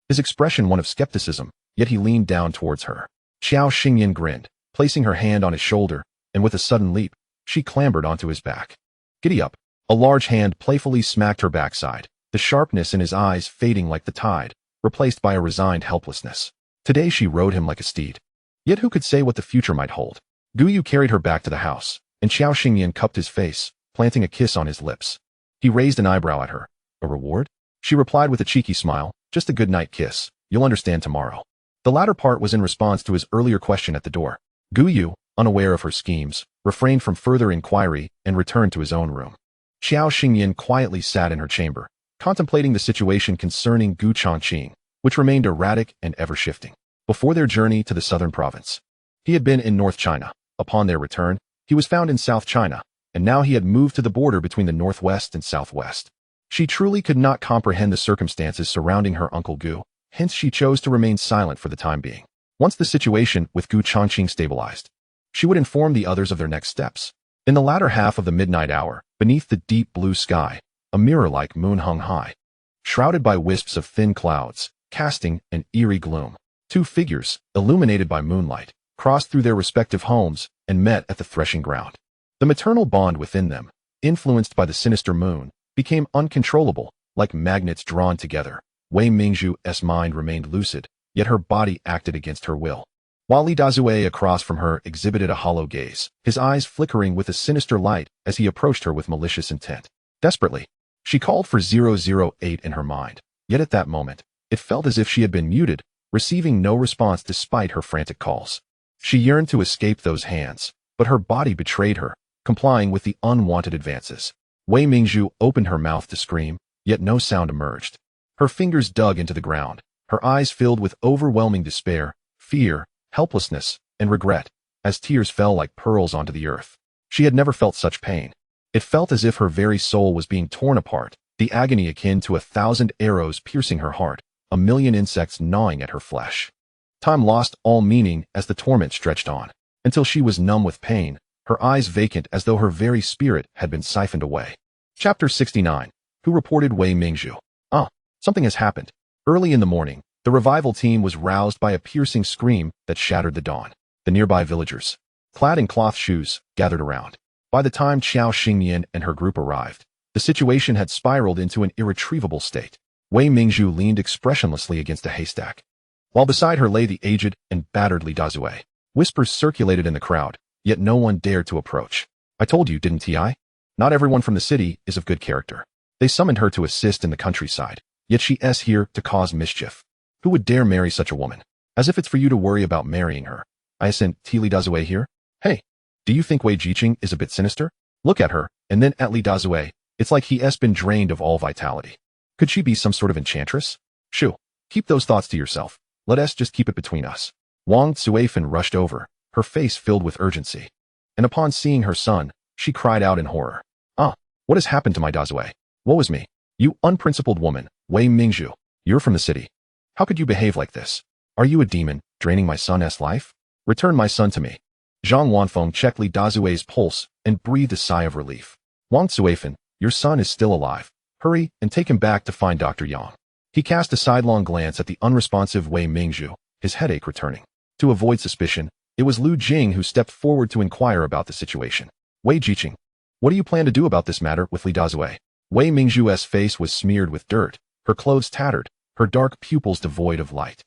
his expression one of skepticism, yet he leaned down towards her. Xiao Xingyan grinned, placing her hand on his shoulder, and with a sudden leap, she clambered onto his back. "Giddy up." A large hand playfully smacked her backside, the sharpness in his eyes fading like the tide, replaced by a resigned helplessness. Today she rode him like a steed. Yet who could say what the future might hold? Guyu carried her back to the house, and Xiao Xingyan cupped his face, planting a kiss on his lips. He raised an eyebrow at her. "A reward?" She replied with a cheeky smile, "Just a good-night kiss. You'll understand tomorrow." The latter part was in response to his earlier question at the door. Guyu, unaware of her schemes, refrained from further inquiry and returned to his own room. Xiao Xingyan quietly sat in her chamber, contemplating the situation concerning Gu Chongqing, which remained erratic and ever-shifting. Before their journey to the southern province, he had been in North China. Upon their return, he was found in South China, and now he had moved to the border between the northwest and southwest. She truly could not comprehend the circumstances surrounding her Uncle Gu, hence she chose to remain silent for the time being. Once the situation with Gu Chongqing stabilized, she would inform the others of their next steps. In the latter half of the midnight hour, beneath the deep blue sky, a mirror-like moon hung high, shrouded by wisps of thin clouds, casting an eerie gloom. Two figures, illuminated by moonlight, crossed through their respective homes and met at the threshing ground. The maternal bond within them, influenced by the sinister moon, became uncontrollable, like magnets drawn together. Wei Mingzhu's mind remained lucid, yet her body acted against her will. While Li Dazue across from her exhibited a hollow gaze, his eyes flickering with a sinister light as he approached her with malicious intent. Desperately, she called for 008 in her mind, yet at that moment, it felt as if she had been muted, receiving no response despite her frantic calls. She yearned to escape those hands, but her body betrayed her, complying with the unwanted advances. Wei Mingzhu opened her mouth to scream, yet no sound emerged. Her fingers dug into the ground, her eyes filled with overwhelming despair, fear, helplessness, and regret, as tears fell like pearls onto the earth. She had never felt such pain. It felt as if her very soul was being torn apart, the agony akin to 1,000 arrows piercing her heart, a million insects gnawing at her flesh. Time lost all meaning as the torment stretched on, until she was numb with pain, her eyes vacant as though her very spirit had been siphoned away. Chapter 69. Who reported Wei Mingzhu? Something has happened. Early in the morning, the revival team was roused by a piercing scream that shattered the dawn. The nearby villagers, clad in cloth shoes, gathered around. By the time Qiao Xingyan and her group arrived, the situation had spiraled into an irretrievable state. Wei Mingzhu leaned expressionlessly against a haystack, while beside her lay the aged and battered Li Dazue. Whispers circulated in the crowd, yet no one dared to approach. I told you, didn't I? Not everyone from the city is of good character. They summoned her to assist in the countryside, yet she's here to cause mischief. Who would dare marry such a woman? As if it's for you to worry about marrying her. I sent Li Dazue here? Hey, do you think Wei Jiqing is a bit sinister? Look at her, and then at Li Dazue. It's like he's been drained of all vitality. Could she be some sort of enchantress? Shoo, keep those thoughts to yourself. Let us just keep it between us. Wang Cuifan rushed over, her face filled with urgency. And upon seeing her son, she cried out in horror. What has happened to my Dazue? Woe is me. You unprincipled woman, Wei Mingzhu. You're from the city. How could you behave like this? Are you a demon, draining my son's life? Return my son to me. Zhang Wanfeng checked Li Dazue's pulse and breathed a sigh of relief. Wang Cuifan, your son is still alive. Hurry and take him back to find Dr. Yang. He cast a sidelong glance at the unresponsive Wei Mingzhu, his headache returning. To avoid suspicion, it was Lu Jing who stepped forward to inquire about the situation. Wei Jiqing, what do you plan to do about this matter with Li Dazue? Wei Mingzhu's face was smeared with dirt, her clothes tattered, her dark pupils devoid of light.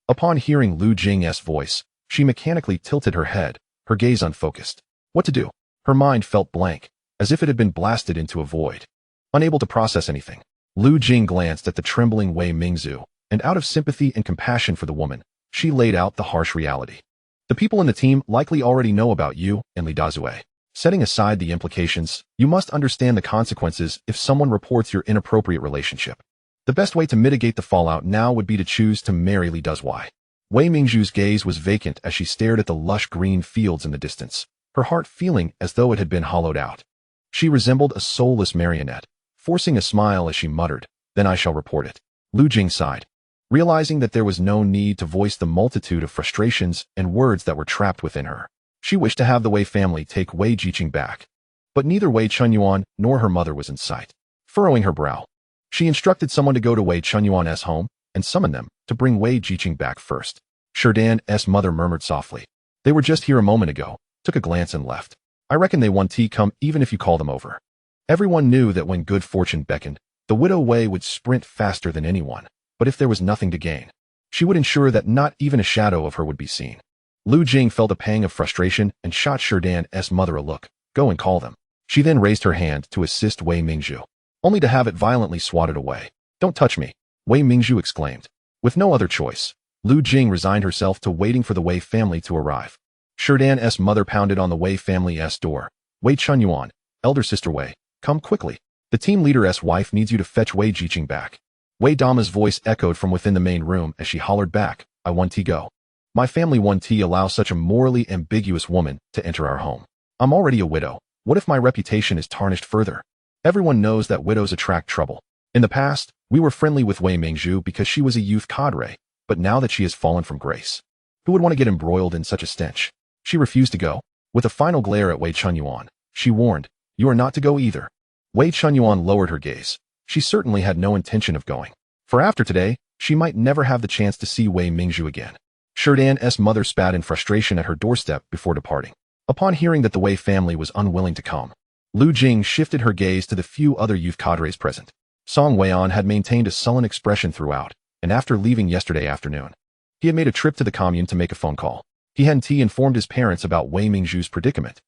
Upon hearing Lu Jing's voice, she mechanically tilted her head, her gaze unfocused. What to do? Her mind felt blank, as if it had been blasted into a void. Unable to process anything, Lu Jing glanced at the trembling Wei Mingzhu, and out of sympathy and compassion for the woman, she laid out the harsh reality. The people in the team likely already know about you and Li Dazue. Setting aside the implications, you must understand the consequences if someone reports your inappropriate relationship. The best way to mitigate the fallout now would be to choose to marry Li Dazue. Wei Mingzhu's gaze was vacant as she stared at the lush green fields in the distance, her heart feeling as though it had been hollowed out. She resembled a soulless marionette, forcing a smile as she muttered, "Then I shall report it." Lu Jing sighed, realizing that there was no need to voice the multitude of frustrations and words that were trapped within her. She wished to have the Wei family take Wei Jiqing back, but neither Wei Chunyuan nor her mother was in sight. Furrowing her brow, she instructed someone to go to Wei Chunyuan's home and summon them to bring Wei Jiqing back first. Sheridan's mother murmured softly, "They were just here a moment ago," took a glance and left. "I reckon they want tea come even if you call them over." Everyone knew that when good fortune beckoned, the widow Wei would sprint faster than anyone, but if there was nothing to gain, she would ensure that not even a shadow of her would be seen. Lu Jing felt a pang of frustration and shot Sheridan's mother a look. "Go and call them." She then raised her hand to assist Wei Mingzhu, only to have it violently swatted away. "Don't touch me," Wei Mingzhu exclaimed. With no other choice, Lu Jing resigned herself to waiting for the Wei family to arrive. Sheridan's mother pounded on the Wei family's door. "Wei Chunyuan, elder sister Wei, come quickly. The team leader's wife needs you to fetch Wei Jiqing back." Wei Dama's voice echoed from within the main room as she hollered back, "I want to go. My family won't allow such a morally ambiguous woman to enter our home. I'm already a widow. What if my reputation is tarnished further? Everyone knows that widows attract trouble. In the past, we were friendly with Wei Mingzhu because she was a youth cadre, but now that she has fallen from grace, who would want to get embroiled in such a stench?" She refused to go. With a final glare at Wei Chunyuan, she warned, "You are not to go either." Wei Chunyuan lowered her gaze. She certainly had no intention of going. For after today, she might never have the chance to see Wei Mingzhu again. Sheridan's mother spat in frustration at her doorstep before departing. Upon hearing that the Wei family was unwilling to come, Lu Jing shifted her gaze to the few other youth cadres present. Song Weian had maintained a sullen expression throughout, and after leaving yesterday afternoon, he had made a trip to the commune to make a phone call. He hadn't informed his parents about Wei Mingzhu's predicament,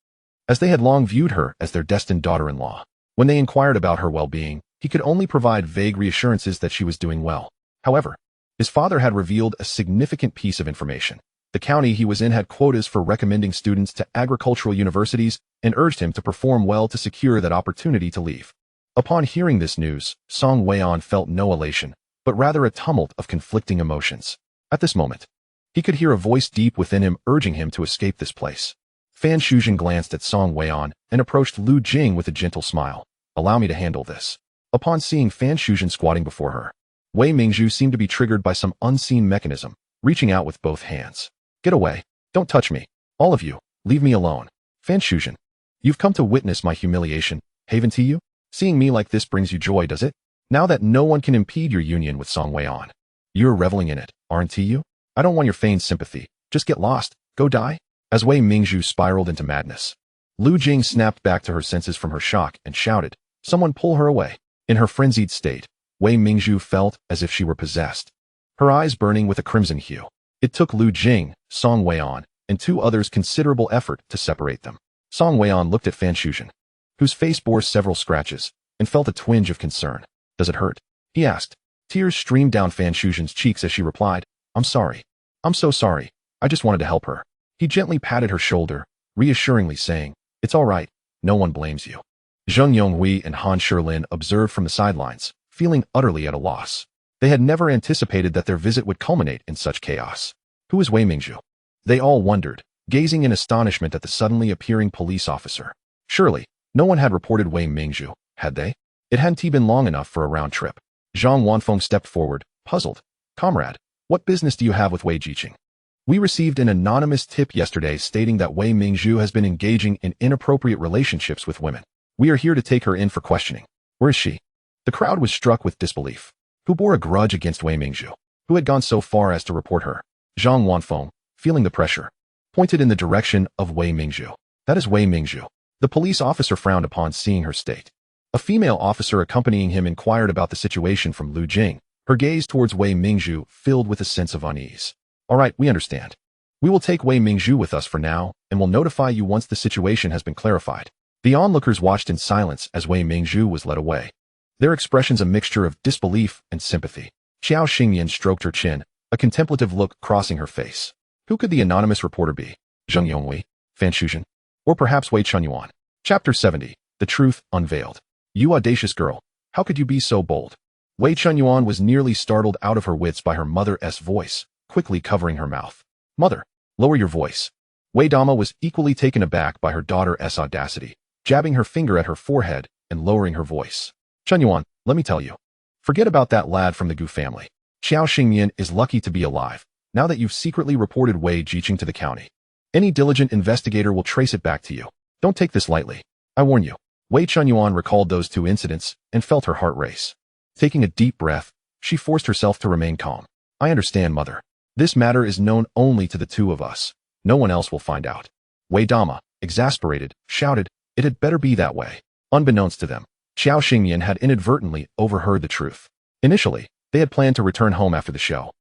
as they had long viewed her as their destined daughter-in-law. When they inquired about her well-being, he could only provide vague reassurances that she was doing well. However, his father had revealed a significant piece of information. The county he was in had quotas for recommending students to agricultural universities and urged him to perform well to secure that opportunity to leave. Upon hearing this news, Song Weian felt no elation, but rather a tumult of conflicting emotions. At this moment, he could hear a voice deep within him urging him to escape this place. Fan Shuzhen glanced at Song Weian and approached Lu Jing with a gentle smile. "Allow me to handle this." Upon seeing Fan Shuzhen squatting before her, Wei Mingzhu seemed to be triggered by some unseen mechanism, reaching out with both hands. "Get away. Don't touch me. All of you, leave me alone." "Fan Shuzhen, you've come to witness my humiliation, haven't you? Seeing me like this brings you joy, does it? Now that no one can impede your union with Song Weian, you're reveling in it, aren't you? I don't want your feigned sympathy. Just get lost. Go die." As Wei Mingzhu spiraled into madness, Lu Jing snapped back to her senses from her shock and shouted, "Someone pull her away." In her frenzied state, Wei Mingzhu felt as if she were possessed, her eyes burning with a crimson hue. It took Lu Jing, Song Weian, and two others considerable effort to separate them. Song Weian looked at Fan Shuzhen, whose face bore several scratches, and felt a twinge of concern. "Does it hurt?" he asked. Tears streamed down Fan Shuzhen's cheeks as she replied, "I'm sorry. I'm so sorry. I just wanted to help her." He gently patted her shoulder, reassuringly saying, "It's all right. No one blames you." Zheng Yonghui and Han Sherlin observed from the sidelines, feeling utterly at a loss. They had never anticipated that their visit would culminate in such chaos. Who is Wei Mingzhu? They all wondered, gazing in astonishment at the suddenly appearing police officer. Surely, no one had reported Wei Mingzhu, had they? It hadn't been long enough for a round trip. Zhang Wanfeng stepped forward, puzzled. "Comrade, what business do you have with Wei Jiqing? We received an anonymous tip yesterday stating that Wei Mingzhu has been engaging in inappropriate relationships with women. We are here to take her in for questioning." "Where is she?" The crowd was struck with disbelief. Who bore a grudge against Wei Mingzhu? Who had gone so far as to report her? Zhang Wanfeng, feeling the pressure, pointed in the direction of Wei Mingzhu. "That is Wei Mingzhu." The police officer frowned upon seeing her state. A female officer accompanying him inquired about the situation from Lu Jing, her gaze towards Wei Mingzhu filled with a sense of unease. "All right, we understand. We will take Wei Mingzhu with us for now, and will notify you once the situation has been clarified." The onlookers watched in silence as Wei Mingzhu was led away, their expressions a mixture of disbelief and sympathy. Xiao Xingyan stroked her chin, a contemplative look crossing her face. Who could the anonymous reporter be? Zheng Yonghui, Fan Shuzhen, or perhaps Wei Chunyuan? Chapter 70, The Truth Unveiled. "You audacious girl, how could you be so bold?" Wei Chunyuan was nearly startled out of her wits by her mother's voice, quickly covering her mouth. "Mother, lower your voice." Wei Dama was equally taken aback by her daughter's audacity, jabbing her finger at her forehead and lowering her voice. "Chunyuan, let me tell you. Forget about that lad from the Gu family. Xiao Xingyan is lucky to be alive, now that you've secretly reported Wei Jiqing to the county. Any diligent investigator will trace it back to you. Don't take this lightly. I warn you." Wei Chunyuan recalled those two incidents and felt her heart race. Taking a deep breath, she forced herself to remain calm. "I understand, mother. This matter is known only to the two of us. No one else will find out." Wei Dama, exasperated, shouted, "It had better be that way." Unbeknownst to them, Xiao Xingyan had inadvertently overheard the truth. Initially, they had planned to return home after the show,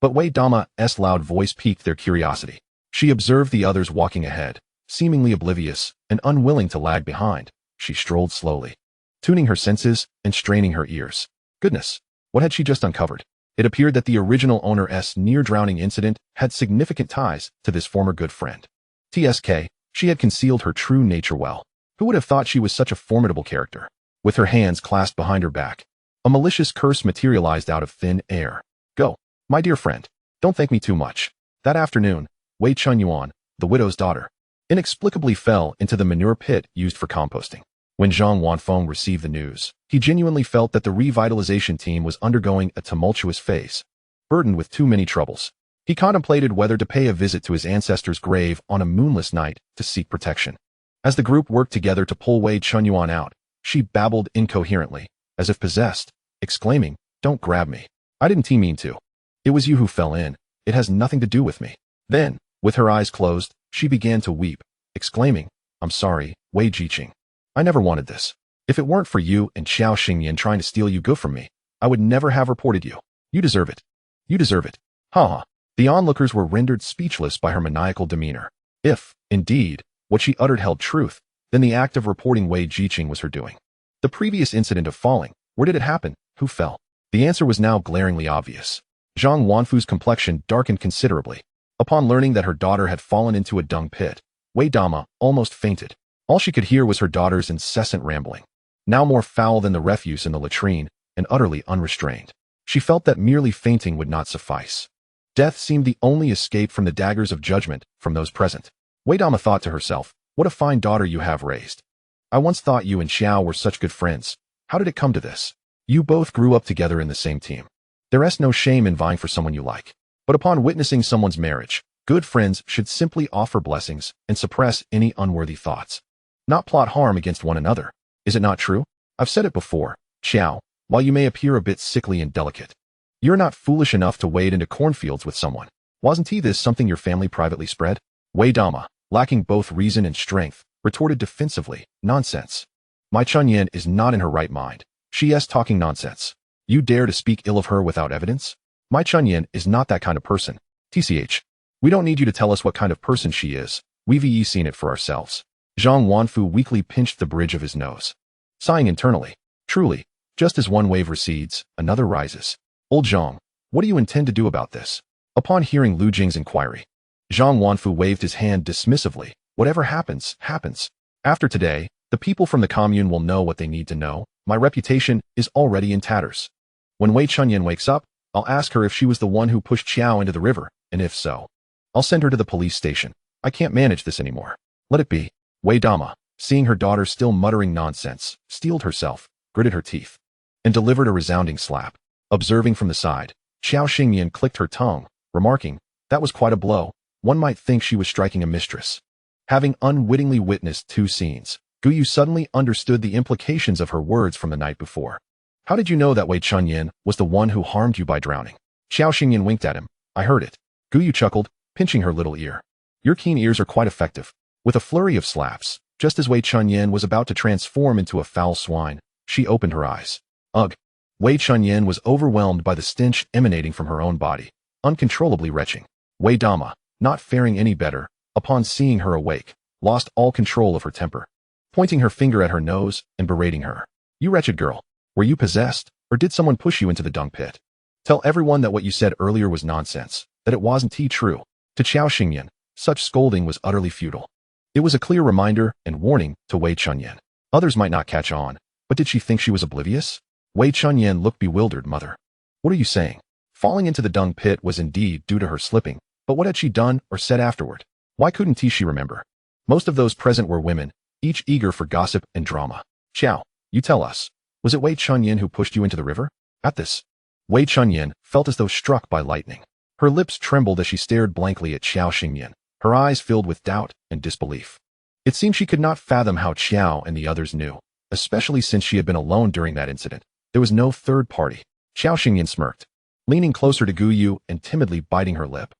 but Wei Dama's loud voice piqued their curiosity. She observed the others walking ahead, seemingly oblivious and unwilling to lag behind. She strolled slowly, tuning her senses and straining her ears. Goodness, what had she just uncovered? It appeared that the original owner's near-drowning incident had significant ties to this former good friend. TSK, she had concealed her true nature well. Who would have thought she was such a formidable character? With her hands clasped behind her back, a malicious curse materialized out of thin air. "Go, my dear friend. Don't thank me too much." That afternoon, Wei Chunyuan, the widow's daughter, inexplicably fell into the manure pit used for composting. When Zhang Wanfeng received the news, he genuinely felt that the revitalization team was undergoing a tumultuous phase, burdened with too many troubles. He contemplated whether to pay a visit to his ancestor's grave on a moonless night to seek protection. As the group worked together to pull Wei Chunyuan out, She babbled incoherently, as if possessed, exclaiming, "Don't grab me. I didn't mean to. It was you who fell in. It has nothing to do with me." Then, with her eyes closed, she began to weep, exclaiming, "I'm sorry, Wei Jiqing. I never wanted this. If it weren't for you and Xiao Xingyan trying to steal you good from me, I would never have reported you. You deserve it. You deserve it." Ha ha. The onlookers were rendered speechless by her maniacal demeanor. If, indeed, what she uttered held truth, then the act of reporting Wei Jiqing was her doing. The previous incident of falling, where did it happen? Who fell? The answer was now glaringly obvious. Zhang Wanfu's complexion darkened considerably. Upon learning that her daughter had fallen into a dung pit, Wei Dama almost fainted. All she could hear was her daughter's incessant rambling, now more foul than the refuse in the latrine, and utterly unrestrained. She felt that merely fainting would not suffice. Death seemed the only escape from the daggers of judgment from those present. Wei Dama thought to herself, "What a fine daughter you have raised. I once thought you and Xiao were such good friends. How did it come to this? You both grew up together in the same team. There is no shame in vying for someone you like. But upon witnessing someone's marriage, good friends should simply offer blessings and suppress any unworthy thoughts. Not plot harm against one another. Is it not true? I've said it before, Xiao, while you may appear a bit sickly and delicate, you're not foolish enough to wade into cornfields with someone. Wasn't this something your family privately spread?" Wei Dama, lacking both reason and strength, retorted defensively, "Nonsense. My Chunyan is not in her right mind. She is talking nonsense. You dare to speak ill of her without evidence? My Chunyan is not that kind of person. TCH. We don't need you to tell us what kind of person she is. We've seen it for ourselves." Zhang Wanfu weakly pinched the bridge of his nose, sighing internally. Truly, just as one wave recedes, another rises. "Old Zhang, what do you intend to do about this?" Upon hearing Lu Jing's inquiry, Zhang Wanfu waved his hand dismissively. "Whatever happens, happens. After today, the people from the commune will know what they need to know. My reputation is already in tatters. When Wei Chunyan wakes up, I'll ask her if she was the one who pushed Xiao into the river, and if so, I'll send her to the police station. I can't manage this anymore. Let it be." Wei Dama, seeing her daughter still muttering nonsense, steeled herself, gritted her teeth, and delivered a resounding slap. Observing from the side, Xiao Xingyan clicked her tongue, remarking, "That was quite a blow. One might think she was striking a mistress." Having unwittingly witnessed two scenes, Guyu suddenly understood the implications of her words from the night before. "How did you know that Wei Chunyan was the one who harmed you by drowning?" Xiao Xingyan winked at him. "I heard it." Guyu chuckled, pinching her little ear. "Your keen ears are quite effective." With a flurry of slaps, just as Wei Chunyan was about to transform into a foul swine, she opened her eyes. Ugh! Wei Chunyan was overwhelmed by the stench emanating from her own body, uncontrollably retching. Wei Dama, not faring any better, upon seeing her awake, lost all control of her temper, pointing her finger at her nose and berating her. "You wretched girl, were you possessed, or did someone push you into the dung pit? Tell everyone that what you said earlier was nonsense, that it wasn't true." To Xiao Xingyan, such scolding was utterly futile. It was a clear reminder and warning to Wei Chunyan. Others might not catch on, but did she think she was oblivious? Wei Chunyan looked bewildered. "Mother, what are you saying?" Falling into the dung pit was indeed due to her slipping, but what had she done or said afterward? Why couldn't she remember? Most of those present were women, each eager for gossip and drama. "Xiao, you tell us. Was it Wei Chunyan who pushed you into the river?" At this, Wei Chunyan felt as though struck by lightning. Her lips trembled as she stared blankly at Xiao Xingyan, her eyes filled with doubt and disbelief. It seemed she could not fathom how Xiao and the others knew, especially since she had been alone during that incident. There was no third party. Xiao Xingyan smirked, leaning closer to Guyu and timidly biting her lip.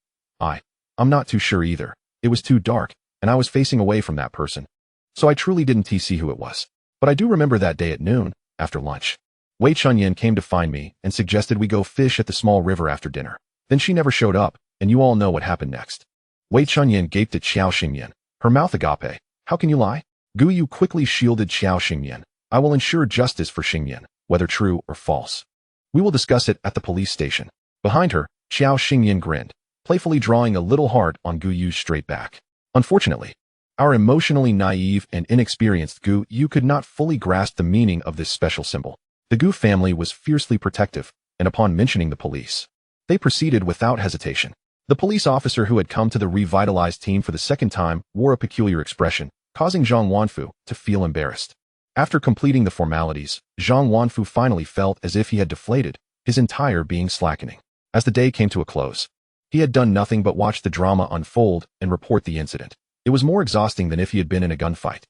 I'm not too sure either. It was too dark, and I was facing away from that person. So I truly didn't see who it was. But I do remember that day at noon, after lunch. Wei Chunyan came to find me and suggested we go fish at the small river after dinner. Then she never showed up, and you all know what happened next. Wei Chunyan gaped at Xiao Xingyan, her mouth agape. "How can you lie?" Guyu quickly shielded Xiao Xingyan. "I will ensure justice for Xingyan, whether true or false. We will discuss it at the police station." Behind her, Xiao Xingyan grinned, playfully drawing a little heart on Guyu's straight back. Unfortunately, our emotionally naive and inexperienced Guyu could not fully grasp the meaning of this special symbol. The Gu family was fiercely protective, and upon mentioning the police, they proceeded without hesitation. The police officer who had come to the revitalized team for the second time wore a peculiar expression, causing Zhang Wanfu to feel embarrassed. After completing the formalities, Zhang Wanfu finally felt as if he had deflated, his entire being slackening. As the day came to a close, he had done nothing but watch the drama unfold and report the incident. It was more exhausting than if he had been in a gunfight,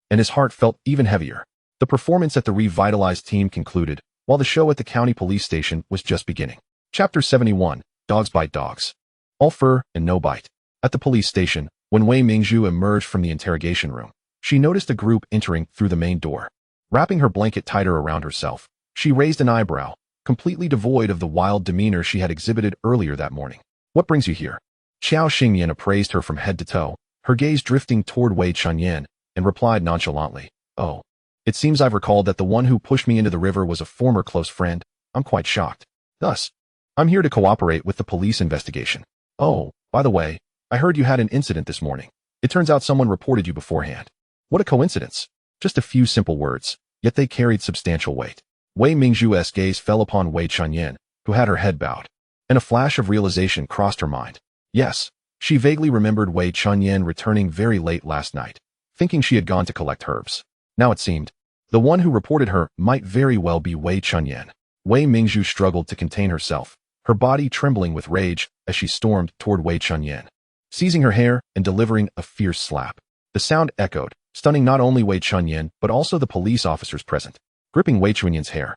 and his heart felt even heavier. The performance at the revitalized team concluded, while the show at the county police station was just beginning. Chapter 71, Dogs Bite Dogs. All fur and no bite. At the police station, when Wei Mingzhu emerged from the interrogation room, she noticed a group entering through the main door. Wrapping her blanket tighter around herself, she raised an eyebrow, completely devoid of the wild demeanor she had exhibited earlier that morning. What brings you here? Xiao Xingyan appraised her from head to toe, her gaze drifting toward Wei Chunyan, and replied nonchalantly, "Oh, it seems I've recalled that the one who pushed me into the river was a former close friend. I'm quite shocked. Thus, I'm here to cooperate with the police investigation. Oh, by the way, I heard you had an incident this morning. It turns out someone reported you beforehand. What a coincidence. Just a few simple words, yet they carried substantial weight." Wei Mingzhu's gaze fell upon Wei Chunyan, who had her head bowed. And a flash of realization crossed her mind. Yes, she vaguely remembered Wei Chunyan returning very late last night, thinking she had gone to collect herbs. Now it seemed, the one who reported her might very well be Wei Chunyan. Wei Mingzhu struggled to contain herself, her body trembling with rage as she stormed toward Wei Chunyan, seizing her hair and delivering a fierce slap. The sound echoed, stunning not only Wei Chunyan but also the police officers present. Gripping Wei Chunyan's hair,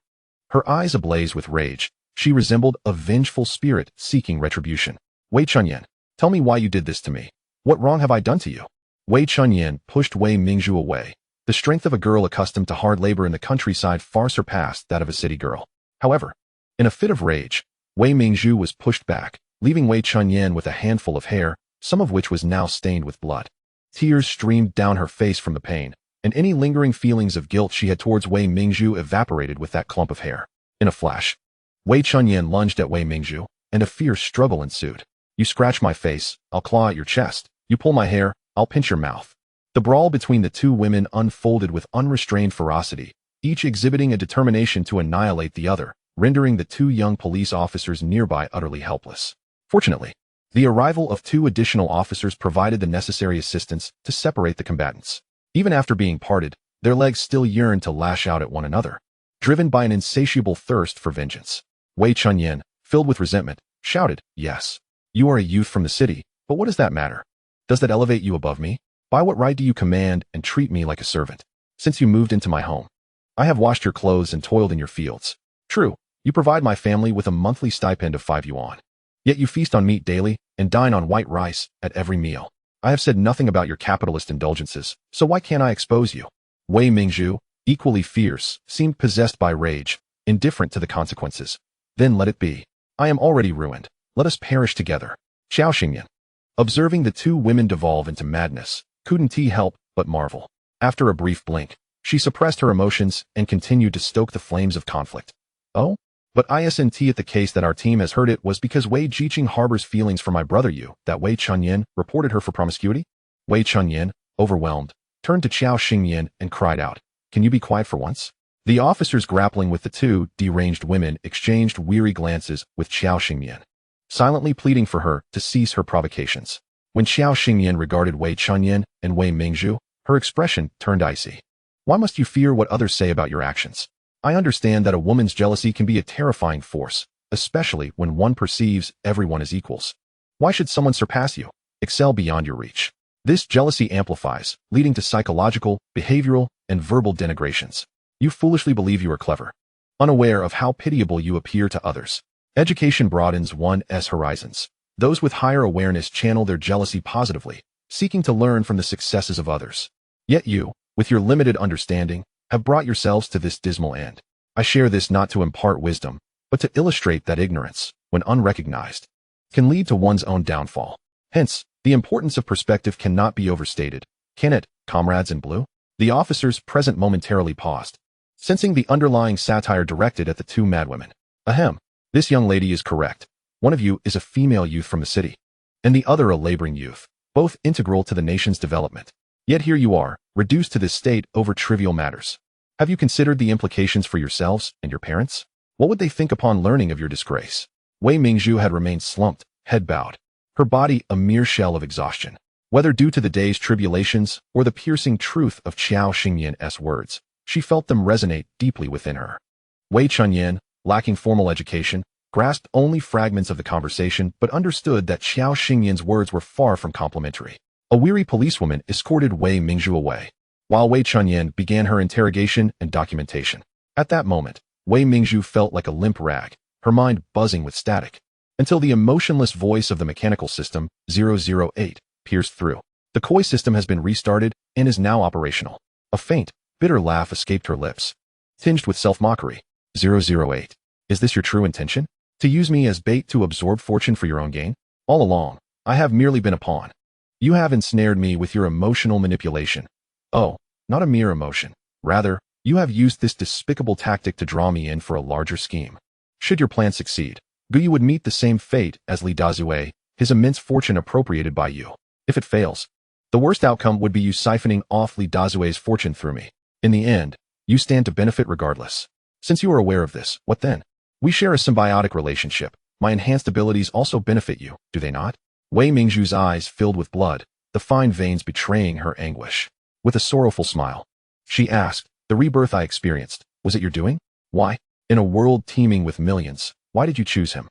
her eyes ablaze with rage, she resembled a vengeful spirit seeking retribution. "Wei Chunyan, tell me why you did this to me. What wrong have I done to you?" Wei Chunyan pushed Wei Mingzhu away. The strength of a girl accustomed to hard labor in the countryside far surpassed that of a city girl. However, in a fit of rage, Wei Mingzhu was pushed back, leaving Wei Chunyan with a handful of hair, some of which was now stained with blood. Tears streamed down her face from the pain, and any lingering feelings of guilt she had towards Wei Mingzhu evaporated with that clump of hair. In a flash, Wei Chunyan lunged at Wei Mingzhu, and a fierce struggle ensued. "You scratch my face, I'll claw at your chest. You pull my hair, I'll pinch your mouth." The brawl between the two women unfolded with unrestrained ferocity, each exhibiting a determination to annihilate the other, rendering the two young police officers nearby utterly helpless. Fortunately, the arrival of two additional officers provided the necessary assistance to separate the combatants. Even after being parted, their legs still yearned to lash out at one another, driven by an insatiable thirst for vengeance. Wei Chunyan, filled with resentment, shouted, "Yes, you are a youth from the city, but what does that matter? Does that elevate you above me? By what right do you command and treat me like a servant? Since you moved into my home, I have washed your clothes and toiled in your fields. True, you provide my family with a monthly stipend of 5 yuan. Yet you feast on meat daily and dine on white rice at every meal. I have said nothing about your capitalist indulgences, so why can't I expose you?" Wei Mingzhu, equally fierce, seemed possessed by rage, indifferent to the consequences. "Then let it be. I am already ruined. Let us perish together." Xiao Xingyan, observing the two women devolve into madness, couldn't help but marvel. After a brief blink, she suppressed her emotions and continued to stoke the flames of conflict. "Oh? But isn't it the case that our team has heard it was because Wei Jiqing harbors feelings for my brother that Wei Chunyan reported her for promiscuity?" Wei Chunyan, overwhelmed, turned to Xiao Xingyan and cried out, "Can you be quiet for once?" The officers grappling with the two deranged women exchanged weary glances with Xiao Xingyan, silently pleading for her to cease her provocations. When Xiao Xingyan regarded Wei Chunyan and Wei Mingzhu, her expression turned icy. "Why must you fear what others say about your actions? I understand that a woman's jealousy can be a terrifying force, especially when one perceives everyone as equals. Why should someone surpass you, excel beyond your reach? This jealousy amplifies, leading to psychological, behavioral, and verbal denigrations. You foolishly believe you are clever, unaware of how pitiable you appear to others. Education broadens one's horizons. Those with higher awareness channel their jealousy positively, seeking to learn from the successes of others. Yet you, with your limited understanding, have brought yourselves to this dismal end. I share this not to impart wisdom, but to illustrate that ignorance, when unrecognized, can lead to one's own downfall. Hence, the importance of perspective cannot be overstated. Can it, comrades in blue?" The officers present momentarily paused, sensing the underlying satire directed at the two madwomen. "Ahem, this young lady is correct. One of you is a female youth from the city, and the other a laboring youth, both integral to the nation's development. Yet here you are, reduced to this state over trivial matters. Have you considered the implications for yourselves and your parents? What would they think upon learning of your disgrace?" Wei Mingzhu had remained slumped, head bowed, her body a mere shell of exhaustion. Whether due to the day's tribulations or the piercing truth of Xiao Xingyan's words, she felt them resonate deeply within her. Wei Chunyan, lacking formal education, grasped only fragments of the conversation but understood that Xiao Xingyan's words were far from complimentary. A weary policewoman escorted Wei Mingzhu away. while Wei Chunyan began her interrogation and documentation. At that moment, Wei Mingzhu felt like a limp rag, her mind buzzing with static, until the emotionless voice of the mechanical system, 008, pierced through. The koi system has been restarted and is now operational. A faint, bitter laugh escaped her lips, tinged with self-mockery. 008. Is this your true intention? To use me as bait to absorb fortune for your own gain? All along, I have merely been a pawn. You have ensnared me with your emotional manipulation. Oh, not a mere emotion. Rather, you have used this despicable tactic to draw me in for a larger scheme. Should your plan succeed, Guyu would meet the same fate as Li Dazue, his immense fortune appropriated by you. If it fails, the worst outcome would be you siphoning off Li Dazue's fortune through me. In the end, you stand to benefit regardless. Since you are aware of this, what then? We share a symbiotic relationship. My enhanced abilities also benefit you, do they not? Wei Mingzhu's eyes filled with blood, the fine veins betraying her anguish. With a sorrowful smile, she asked, the rebirth I experienced, was it your doing? Why? In a world teeming with millions, why did you choose him?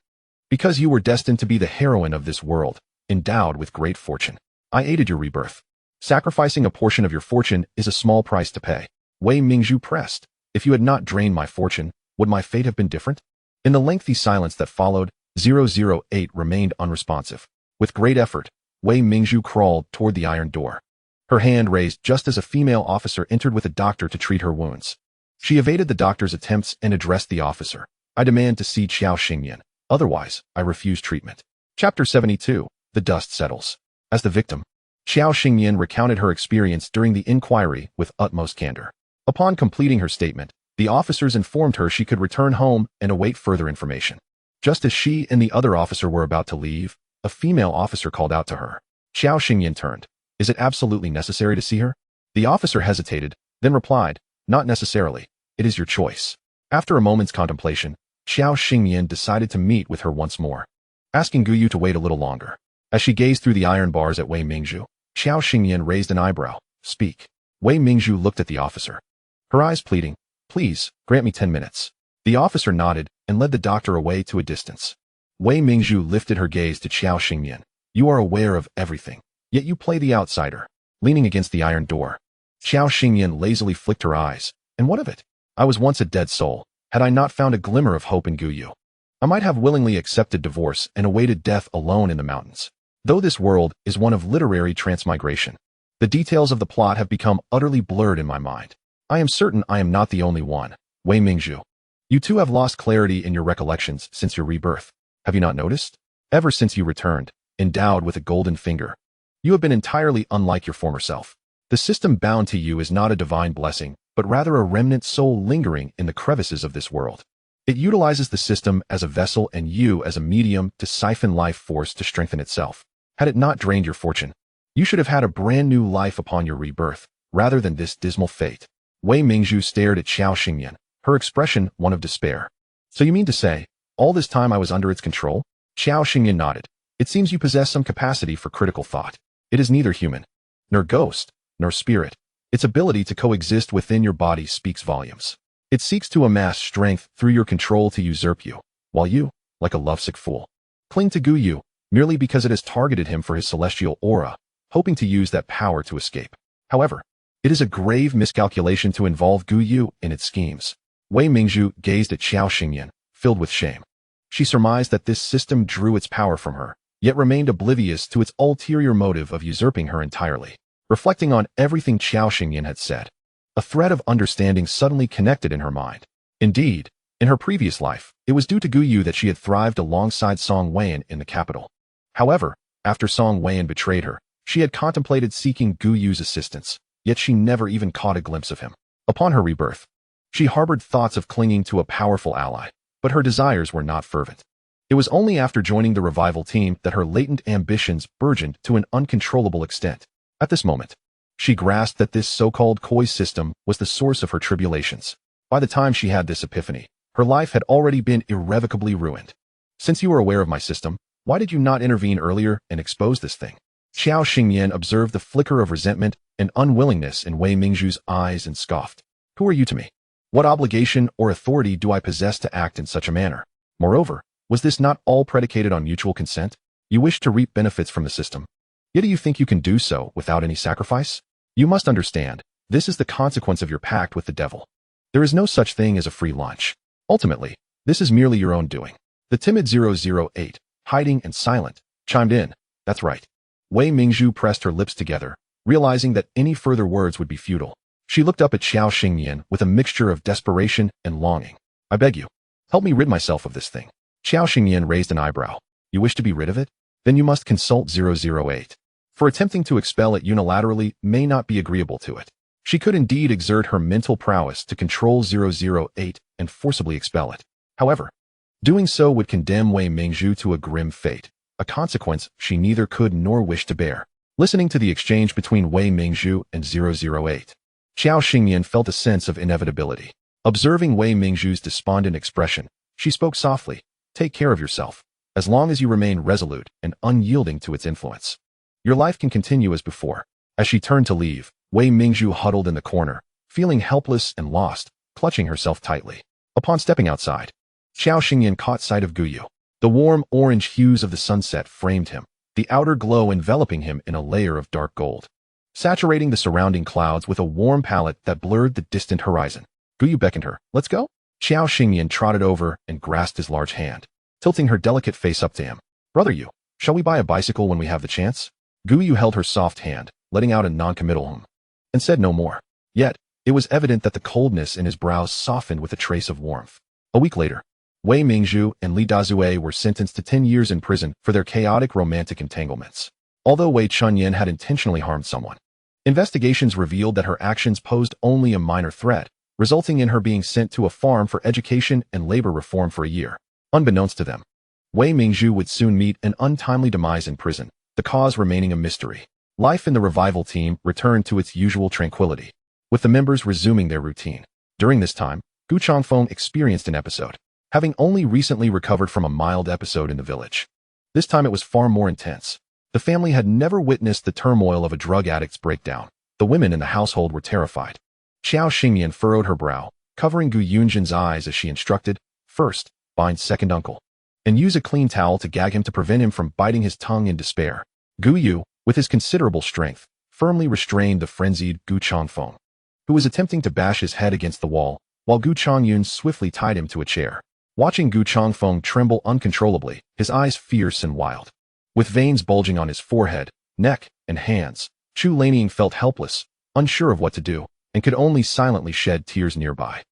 Because you were destined to be the heroine of this world, endowed with great fortune. I aided your rebirth. Sacrificing a portion of your fortune is a small price to pay. Wei Mingzhu pressed. If you had not drained my fortune, would my fate have been different? In the lengthy silence that followed, 008 remained unresponsive. With great effort, Wei Mingzhu crawled toward the iron door. Her hand raised just as a female officer entered with a doctor to treat her wounds. She evaded the doctor's attempts and addressed the officer. I demand to see Qiao Xingyan. Otherwise, I refuse treatment. Chapter 72. The dust settles. As the victim, Qiao Xingyan recounted her experience during the inquiry with utmost candor. Upon completing her statement, the officers informed her she could return home and await further information. Just as she and the other officer were about to leave, a female officer called out to her. Qiao Xingyan turned. Is it absolutely necessary to see her? The officer hesitated, then replied, not necessarily. It is your choice. After a moment's contemplation, Qiao Xingyan decided to meet with her once more, asking Guyu to wait a little longer. As she gazed through the iron bars at Wei Mingzhu, Qiao Xingyan raised an eyebrow. Speak. Wei Mingzhu looked at the officer, her eyes pleading, please, grant me 10 minutes. The officer nodded and led the doctor away to a distance. Wei Mingzhu lifted her gaze to Qiao Xingyan. You are aware of everything, yet you play the outsider. Leaning against the iron door, Qiao Xingyan lazily flicked her eyes. And what of it? I was once a dead soul. Had I not found a glimmer of hope in Guyu, I might have willingly accepted divorce and awaited death alone in the mountains. Though this world is one of literary transmigration, the details of the plot have become utterly blurred in my mind. I am certain I am not the only one. Wei Mingzhu, you too have lost clarity in your recollections since your rebirth. Have you not noticed? Ever since you returned, endowed with a golden finger, you have been entirely unlike your former self. The system bound to you is not a divine blessing, but rather a remnant soul lingering in the crevices of this world. It utilizes the system as a vessel and you as a medium to siphon life force to strengthen itself. Had it not drained your fortune, you should have had a brand new life upon your rebirth, rather than this dismal fate. Wei Mingzhu stared at Qiao Xingyan, her expression one of despair. So you mean to say, all this time I was under its control? Qiao Xingyan nodded. It seems you possess some capacity for critical thought. It is neither human, nor ghost, nor spirit. Its ability to coexist within your body speaks volumes. It seeks to amass strength through your control to usurp you, while you, like a lovesick fool, cling to Guyu, merely because it has targeted him for his celestial aura, hoping to use that power to escape. However, it is a grave miscalculation to involve Guyu in its schemes. Wei Mingzhu gazed at Qiao Xingyan, filled with shame. She surmised that this system drew its power from her, yet remained oblivious to its ulterior motive of usurping her entirely. Reflecting on everything Qiao Xingyan had said, a thread of understanding suddenly connected in her mind. Indeed, in her previous life, it was due to Guyu that she had thrived alongside Song Weian in the capital. However, after Song Weian betrayed her, she had contemplated seeking Guyu's assistance, yet she never even caught a glimpse of him. Upon her rebirth, she harbored thoughts of clinging to a powerful ally, but her desires were not fervent. It was only after joining the revival team that her latent ambitions burgeoned to an uncontrollable extent. At this moment, she grasped that this so-called koi system was the source of her tribulations. By the time she had this epiphany, her life had already been irrevocably ruined. Since you were aware of my system, why did you not intervene earlier and expose this thing? Qiao Xingyan observed the flicker of resentment and unwillingness in Wei Mingzhu's eyes and scoffed. Who are you to me? What obligation or authority do I possess to act in such a manner? Moreover, was this not all predicated on mutual consent? You wish to reap benefits from the system. Yet do you think you can do so without any sacrifice? You must understand, This is the consequence of your pact with the devil. There is no such thing as a free lunch. Ultimately, this is merely your own doing. The timid 008, hiding and silent, chimed in. That's right. Wei Mingzhu pressed her lips together, realizing that any further words would be futile. She looked up at Xiao Xingyan with a mixture of desperation and longing. I beg you, help me rid myself of this thing. Xiao Xingyan raised an eyebrow. You wish to be rid of it? Then you must consult 008. For attempting to expel it unilaterally may not be agreeable to it. She could indeed exert her mental prowess to control 008 and forcibly expel it. However, doing so would condemn Wei Mingzhu to a grim fate, a consequence she neither could nor wished to bear. Listening to the exchange between Wei Mingzhu and 008, Xiao Xingyan felt a sense of inevitability. Observing Wei Mingzhu's despondent expression, she spoke softly. Take care of yourself. As long as you remain resolute and unyielding to its influence, your life can continue as before. As she turned to leave, Wei Mingzhu huddled in the corner, feeling helpless and lost, clutching herself tightly. Upon stepping outside, Xiao Xingyan caught sight of Guyu. The warm orange hues of the sunset framed him, the outer glow enveloping him in a layer of dark gold, saturating the surrounding clouds with a warm palette that blurred the distant horizon. Guyu beckoned her. Let's go? Xiao Xingyan trotted over and grasped his large hand, tilting her delicate face up to him. Brother Yu, shall we buy a bicycle when we have the chance? Guyu held her soft hand, letting out a non-committal and said no more. Yet, it was evident that the coldness in his brows softened with a trace of warmth. A week later, Wei Mingzhu and Li Dazue were sentenced to 10 years in prison for their chaotic romantic entanglements. Although Wei Chunyin had intentionally harmed someone, investigations revealed that her actions posed only a minor threat, resulting in her being sent to a farm for education and labor reform for a year. Unbeknownst to them, Wei Mingzhu would soon meet an untimely demise in prison, the cause remaining a mystery. Life in the revival team returned to its usual tranquility, with the members resuming their routine. During this time, Gu Changfeng experienced an episode, having only recently recovered from a mild episode in the village. This time it was far more intense. The family had never witnessed the turmoil of a drug addict's breakdown. The women in the household were terrified. Xiao Xingyan furrowed her brow, covering Gu Yunjin's eyes as she instructed, first, bind second uncle, and use a clean towel to gag him to prevent him from biting his tongue in despair. Gu Yu, with his considerable strength, firmly restrained the frenzied Gu Changfeng, who was attempting to bash his head against the wall, while Gu Changyun swiftly tied him to a chair. Watching Gu Changfeng tremble uncontrollably, his eyes fierce and wild, with veins bulging on his forehead, neck, and hands, Chu Lanying felt helpless, unsure of what to do, and could only silently shed tears nearby.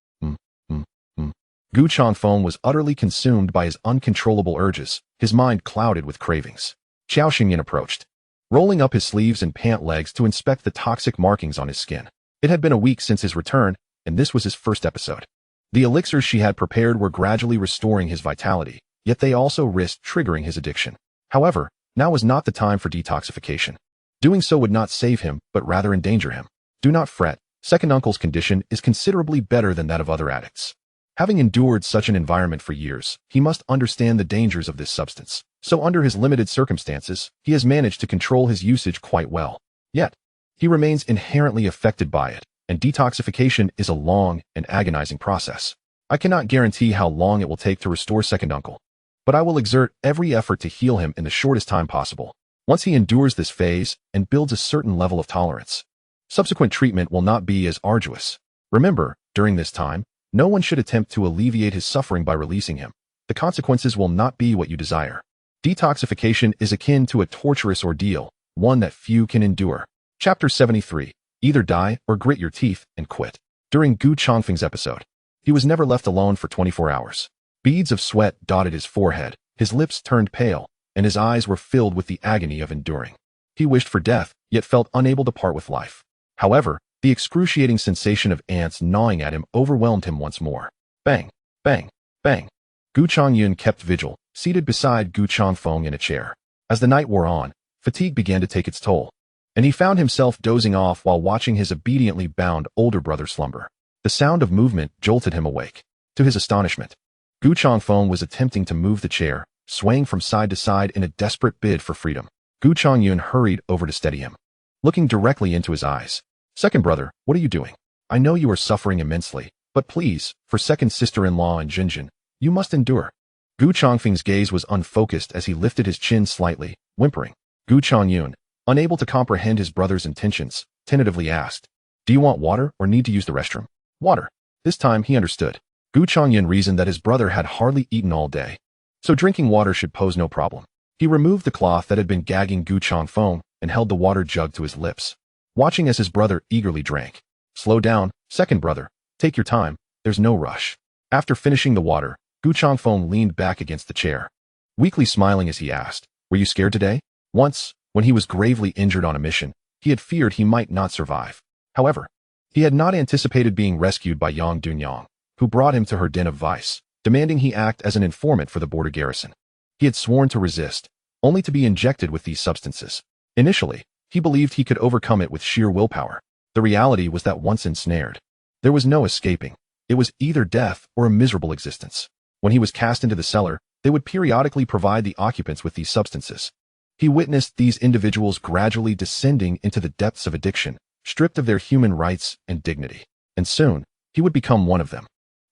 Gu Changfeng was utterly consumed by his uncontrollable urges, his mind clouded with cravings. Xiao Xingyan approached, rolling up his sleeves and pant legs to inspect the toxic markings on his skin. It had been a week since his return, and this was his first episode. The elixirs she had prepared were gradually restoring his vitality, yet they also risked triggering his addiction. However, now was not the time for detoxification. Doing so would not save him, but rather endanger him. Do not fret, second uncle's condition is considerably better than that of other addicts. Having endured such an environment for years, he must understand the dangers of this substance. So under his limited circumstances, he has managed to control his usage quite well. Yet, he remains inherently affected by it, and detoxification is a long and agonizing process. I cannot guarantee how long it will take to restore second uncle, but I will exert every effort to heal him in the shortest time possible. Once he endures this phase and builds a certain level of tolerance, subsequent treatment will not be as arduous. Remember, during this time, no one should attempt to alleviate his suffering by releasing him. The consequences will not be what you desire. Detoxification is akin to a torturous ordeal, one that few can endure. Chapter 73. Either die or grit your teeth and quit. During Gu Changfeng's episode, he was never left alone for 24 hours. Beads of sweat dotted his forehead, his lips turned pale, and his eyes were filled with the agony of enduring. He wished for death, yet felt unable to part with life. However, the excruciating sensation of ants gnawing at him overwhelmed him once more. Bang, bang, bang. Gu Changyun kept vigil, seated beside Gu Changfeng in a chair. As the night wore on, fatigue began to take its toll, and he found himself dozing off while watching his obediently bound older brother slumber. The sound of movement jolted him awake. To his astonishment, Gu Changfeng was attempting to move the chair, swaying from side to side in a desperate bid for freedom. Gu Changyun hurried over to steady him, looking directly into his eyes. Second brother, what are you doing? I know you are suffering immensely, but please, for second sister-in-law and Jinjin, you must endure. Gu Changfeng's gaze was unfocused as he lifted his chin slightly, whimpering. Gu Changyun, unable to comprehend his brother's intentions, tentatively asked, Do you want water or need to use the restroom? Water. This time he understood. Gu Changyin reasoned that his brother had hardly eaten all day, so drinking water should pose no problem. He removed the cloth that had been gagging Gu Changfeng and held the water jug to his lips, watching as his brother eagerly drank. Slow down, second brother. Take your time. There's no rush. After finishing the water, Gu Changfeng leaned back against the chair, weakly smiling as he asked, "Were you scared today?" Once, when he was gravely injured on a mission, he had feared he might not survive. However, he had not anticipated being rescued by Yang Dunyang, who brought him to her den of vice, demanding he act as an informant for the border garrison. He had sworn to resist, only to be injected with these substances. Initially, he believed he could overcome it with sheer willpower. The reality was that once ensnared, there was no escaping. It was either death or a miserable existence. When he was cast into the cellar, they would periodically provide the occupants with these substances. He witnessed these individuals gradually descending into the depths of addiction, stripped of their human rights and dignity. And soon, he would become one of them.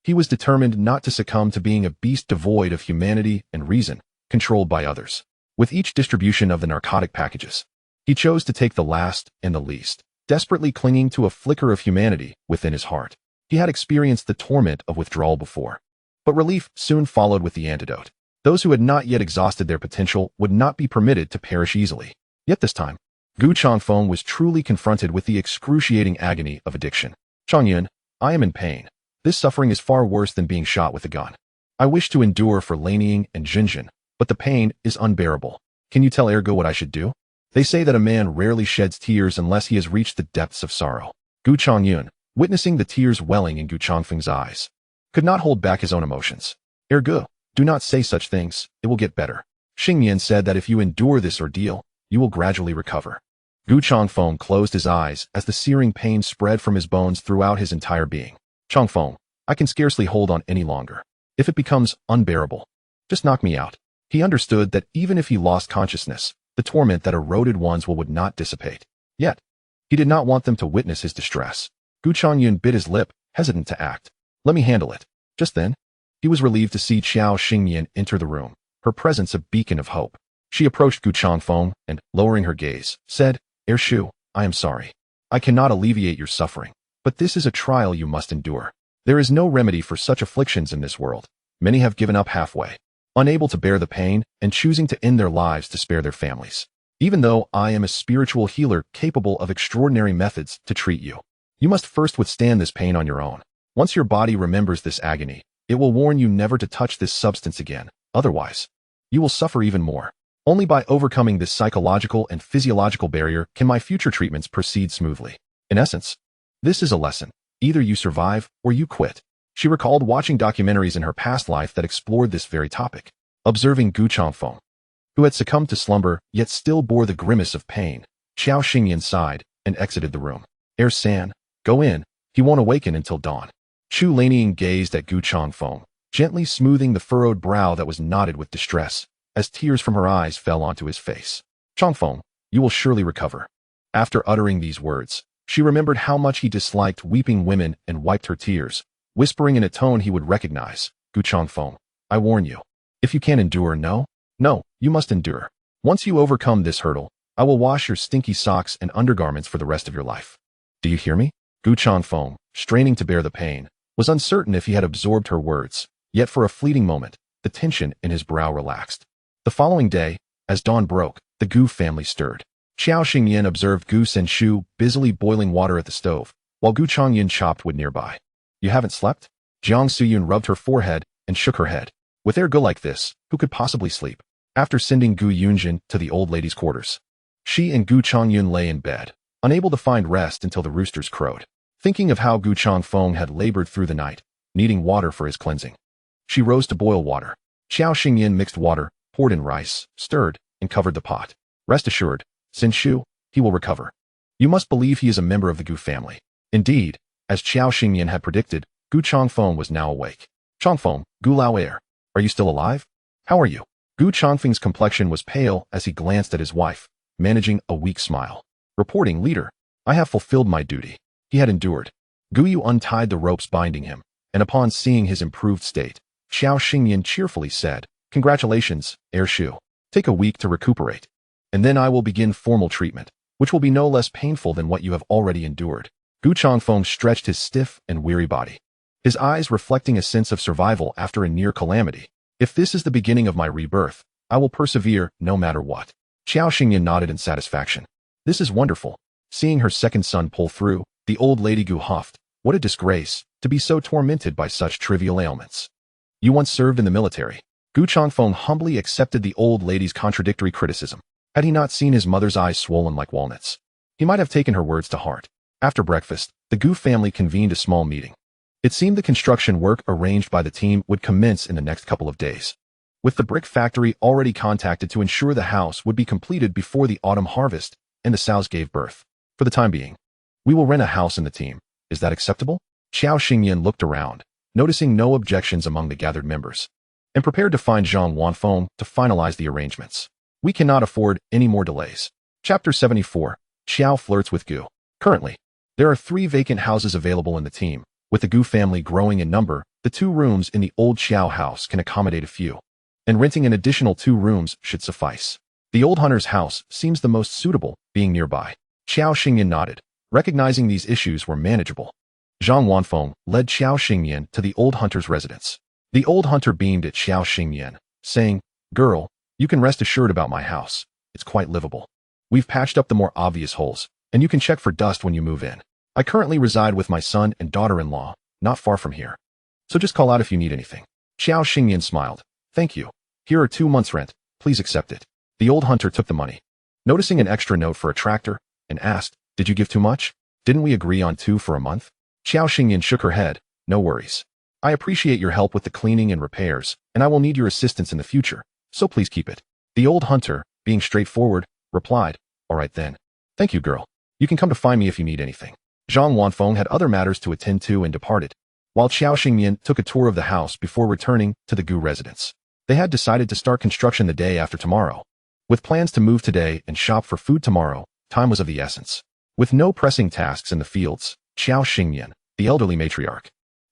He was determined not to succumb to being a beast devoid of humanity and reason, controlled by others. With each distribution of the narcotic packages, he chose to take the last and the least, desperately clinging to a flicker of humanity within his heart. He had experienced the torment of withdrawal before, but relief soon followed with the antidote. Those who had not yet exhausted their potential would not be permitted to perish easily. Yet this time, Gu Changfeng was truly confronted with the excruciating agony of addiction. "Changyun, I am in pain. This suffering is far worse than being shot with a gun. I wish to endure for Lanying and Jinjin, but the pain is unbearable. Can you tell Ergo what I should do? They say that a man rarely sheds tears unless he has reached the depths of sorrow." Gu Changyun, witnessing the tears welling in Gu Changfeng's eyes, could not hold back his own emotions. "Ergo, do not say such things, it will get better. Xingyan said that if you endure this ordeal, you will gradually recover." Gu Changfeng closed his eyes as the searing pain spread from his bones throughout his entire being. "Changfeng, I can scarcely hold on any longer. If it becomes unbearable, just knock me out." He understood that even if he lost consciousness, the torment that eroded one's will would not dissipate. Yet, he did not want them to witness his distress. Gu Changyun bit his lip, hesitant to act. "Let me handle it." Just then, he was relieved to see Qiao Xingyan enter the room, her presence a beacon of hope. She approached Gu Changfeng and, lowering her gaze, said, "Shu, I am sorry. I cannot alleviate your suffering, but this is a trial you must endure. There is no remedy for such afflictions in this world. Many have given up halfway, unable to bear the pain and choosing to end their lives to spare their families. Even though I am a spiritual healer capable of extraordinary methods to treat you, you must first withstand this pain on your own. Once your body remembers this agony, it will warn you never to touch this substance again. Otherwise, you will suffer even more. Only by overcoming this psychological and physiological barrier can my future treatments proceed smoothly. In essence, this is a lesson. Either you survive or you quit." She recalled watching documentaries in her past life that explored this very topic. Observing Gu Changfeng, who had succumbed to slumber yet still bore the grimace of pain, Qiao Xingyan sighed and exited the room. "San, go in. He won't awaken until dawn." Chu Lanying gazed at Gu Changfeng, gently smoothing the furrowed brow that was knotted with distress, as tears from her eyes fell onto his face. "Changfeng, you will surely recover." After uttering these words, she remembered how much he disliked weeping women and wiped her tears, whispering in a tone he would recognize, "Gu Changfeng, I warn you. If you can't endure, no, you must endure. Once you overcome this hurdle, I will wash your stinky socks and undergarments for the rest of your life. Do you hear me?" Gu Changfeng, straining to bear the pain, was uncertain if he had absorbed her words, yet for a fleeting moment, the tension in his brow relaxed. The following day, as dawn broke, the Gu family stirred. Qiao Xingyan observed Gu Senshu busily boiling water at the stove, while Gu Changyin chopped wood nearby. "You haven't slept?" Jiang Suyun rubbed her forehead and shook her head. With their go like this, who could possibly sleep? After sending Gu Yunjin to the old lady's quarters, she and Gu Changyun lay in bed, unable to find rest until the roosters crowed. Thinking of how Gu Changfeng had labored through the night, needing water for his cleansing, she rose to boil water. Qiao Xingyan mixed water, poured in rice, stirred, and covered the pot. "Rest assured, Senshu, he will recover. You must believe he is a member of the Gu family." Indeed, as Qiao Xingyan had predicted, Gu Changfeng was now awake. "Changfeng, Gu Lao are you still alive? How are you?" Gu Changfeng's complexion was pale as he glanced at his wife, managing a weak smile. "Reporting, leader. I have fulfilled my duty." He had endured. Gu Yu untied the ropes binding him, and upon seeing his improved state, Qiao Xingyan cheerfully said, "Congratulations, Shu. Take a week to recuperate, and then I will begin formal treatment, which will be no less painful than what you have already endured." Gu Changfeng stretched his stiff and weary body, his eyes reflecting a sense of survival after a near calamity. If this is the beginning of my rebirth, I will persevere no matter what. Xiao Xingyan nodded in satisfaction. This is wonderful. Seeing her second son pull through, the old lady Gu huffed. What a disgrace, to be so tormented by such trivial ailments. You once served in the military. Gu Changfeng humbly accepted the old lady's contradictory criticism. Had he not seen his mother's eyes swollen like walnuts, he might have taken her words to heart. After breakfast, the Gu family convened a small meeting. It seemed the construction work arranged by the team would commence in the next couple of days. With the brick factory already contacted to ensure the house would be completed before the autumn harvest and the sows gave birth. For the time being, we will rent a house in the team. Is that acceptable? Xiao Xingyan looked around, noticing no objections among the gathered members, and prepared to find Zhang Wanfeng to finalize the arrangements. We cannot afford any more delays. Chapter 74. Xiao flirts with Gu. Currently, there are 3 vacant houses available in the team. With the Gu family growing in number, the 2 rooms in the old Xiao house can accommodate a few, and renting an additional 2 rooms should suffice. The old hunter's house seems the most suitable, being nearby. Xiao Xingyan nodded, recognizing these issues were manageable. Zhang Wanfeng led Xiao Xingyan to the old hunter's residence. The old hunter beamed at Xiao Xingyan, saying, "Girl, you can rest assured about my house. It's quite livable. We've patched up the more obvious holes, and you can check for dust when you move in. I currently reside with my son and daughter-in-law, not far from here. So just call out if you need anything." Xiao Xingyan smiled. "Thank you. Here are 2 months' rent. Please accept it." The old hunter took the money, noticing an extra note for a tractor, and asked, "Did you give too much? Didn't we agree on 2 for a month?" Xiao Xingyan shook her head. "No worries. I appreciate your help with the cleaning and repairs, and I will need your assistance in the future, so please keep it." The old hunter, being straightforward, replied, "All right then. Thank you, girl. You can come to find me if you need anything." Zhang Wanfeng had other matters to attend to and departed, while Xiao Xingyan took a tour of the house before returning to the Gu residence. They had decided to start construction the day after tomorrow. With plans to move today and shop for food tomorrow, time was of the essence. With no pressing tasks in the fields, Xiao Xingyan, the elderly matriarch,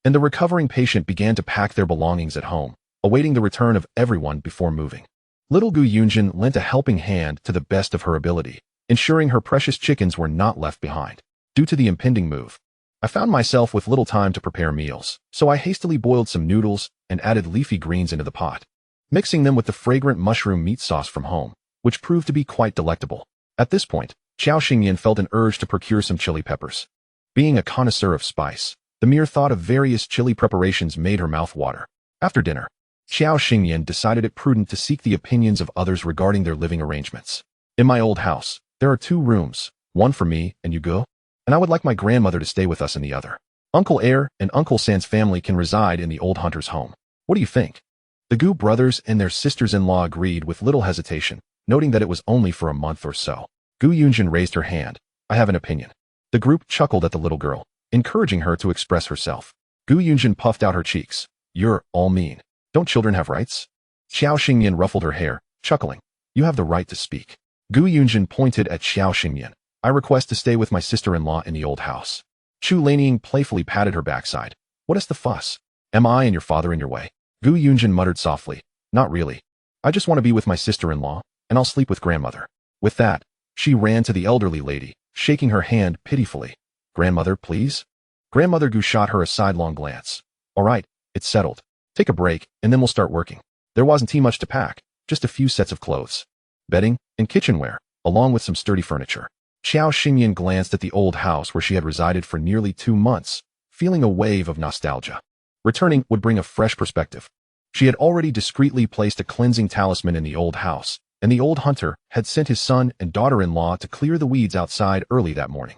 and the recovering patient began to pack their belongings at home, awaiting the return of everyone before moving. Little Gu Yunjin lent a helping hand to the best of her ability, ensuring her precious chickens were not left behind. Due to the impending move, I found myself with little time to prepare meals, so I hastily boiled some noodles and added leafy greens into the pot, mixing them with the fragrant mushroom meat sauce from home, which proved to be quite delectable. At this point, Xiao Xingyan felt an urge to procure some chili peppers. Being a connoisseur of spice, the mere thought of various chili preparations made her mouth water. After dinner, Xiao Xingyan decided it prudent to seek the opinions of others regarding their living arrangements. "In my old house, there are 2 rooms, one for me and you go, and I would like my grandmother to stay with us in the other. Uncle Air and Uncle San's family can reside in the old hunter's home. What do you think?" The Gu brothers and their sisters-in-law agreed with little hesitation, noting that it was only for a month or so. Gu Yunjin raised her hand. "I have an opinion." The group chuckled at the little girl, encouraging her to express herself. Gu Yunjin puffed out her cheeks. "You're all mean. Don't children have rights?" Xiao Xingyan ruffled her hair, chuckling. "You have the right to speak." Gu Yunjin pointed at Xiao Xingyan. "I request to stay with my sister-in-law in the old house." Chu Lanying playfully patted her backside. "What is the fuss? Am I and your father in your way?" Gu Yunjin muttered softly. "Not really. I just want to be with my sister-in-law, and I'll sleep with grandmother." With that, she ran to the elderly lady, shaking her hand pitifully. "Grandmother, please?" Grandmother Gu shot her a sidelong glance. "All right, it's settled. Take a break, and then we'll start working." There wasn't too much to pack, just a few sets of clothes, bedding, and kitchenware, along with some sturdy furniture. Xiao Xingyan glanced at the old house where she had resided for nearly 2 months, feeling a wave of nostalgia. Returning would bring a fresh perspective. She had already discreetly placed a cleansing talisman in the old house, and the old hunter had sent his son and daughter-in-law to clear the weeds outside early that morning.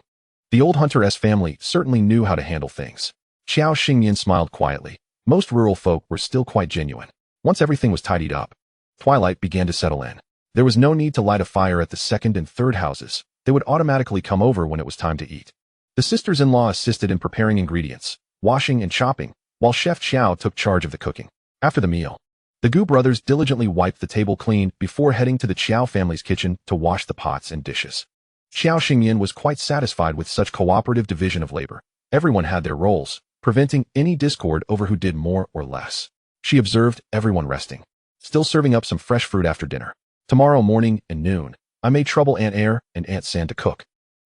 The old hunter's family certainly knew how to handle things. Xiao Xingyan smiled quietly. Most rural folk were still quite genuine. Once everything was tidied up, twilight began to settle in. There was no need to light a fire at the 2nd and 3rd houses. They would automatically come over when it was time to eat. The sisters-in-law assisted in preparing ingredients, washing and chopping, while Chef Xiao took charge of the cooking. After the meal, the Gu brothers diligently wiped the table clean before heading to the Qiao family's kitchen to wash the pots and dishes. Xiao Xingyan was quite satisfied with such cooperative division of labor. Everyone had their roles, preventing any discord over who did more or less. She observed everyone resting, still serving up some fresh fruit after dinner. "Tomorrow morning and noon, I may trouble Aunt Air and Aunt San to cook,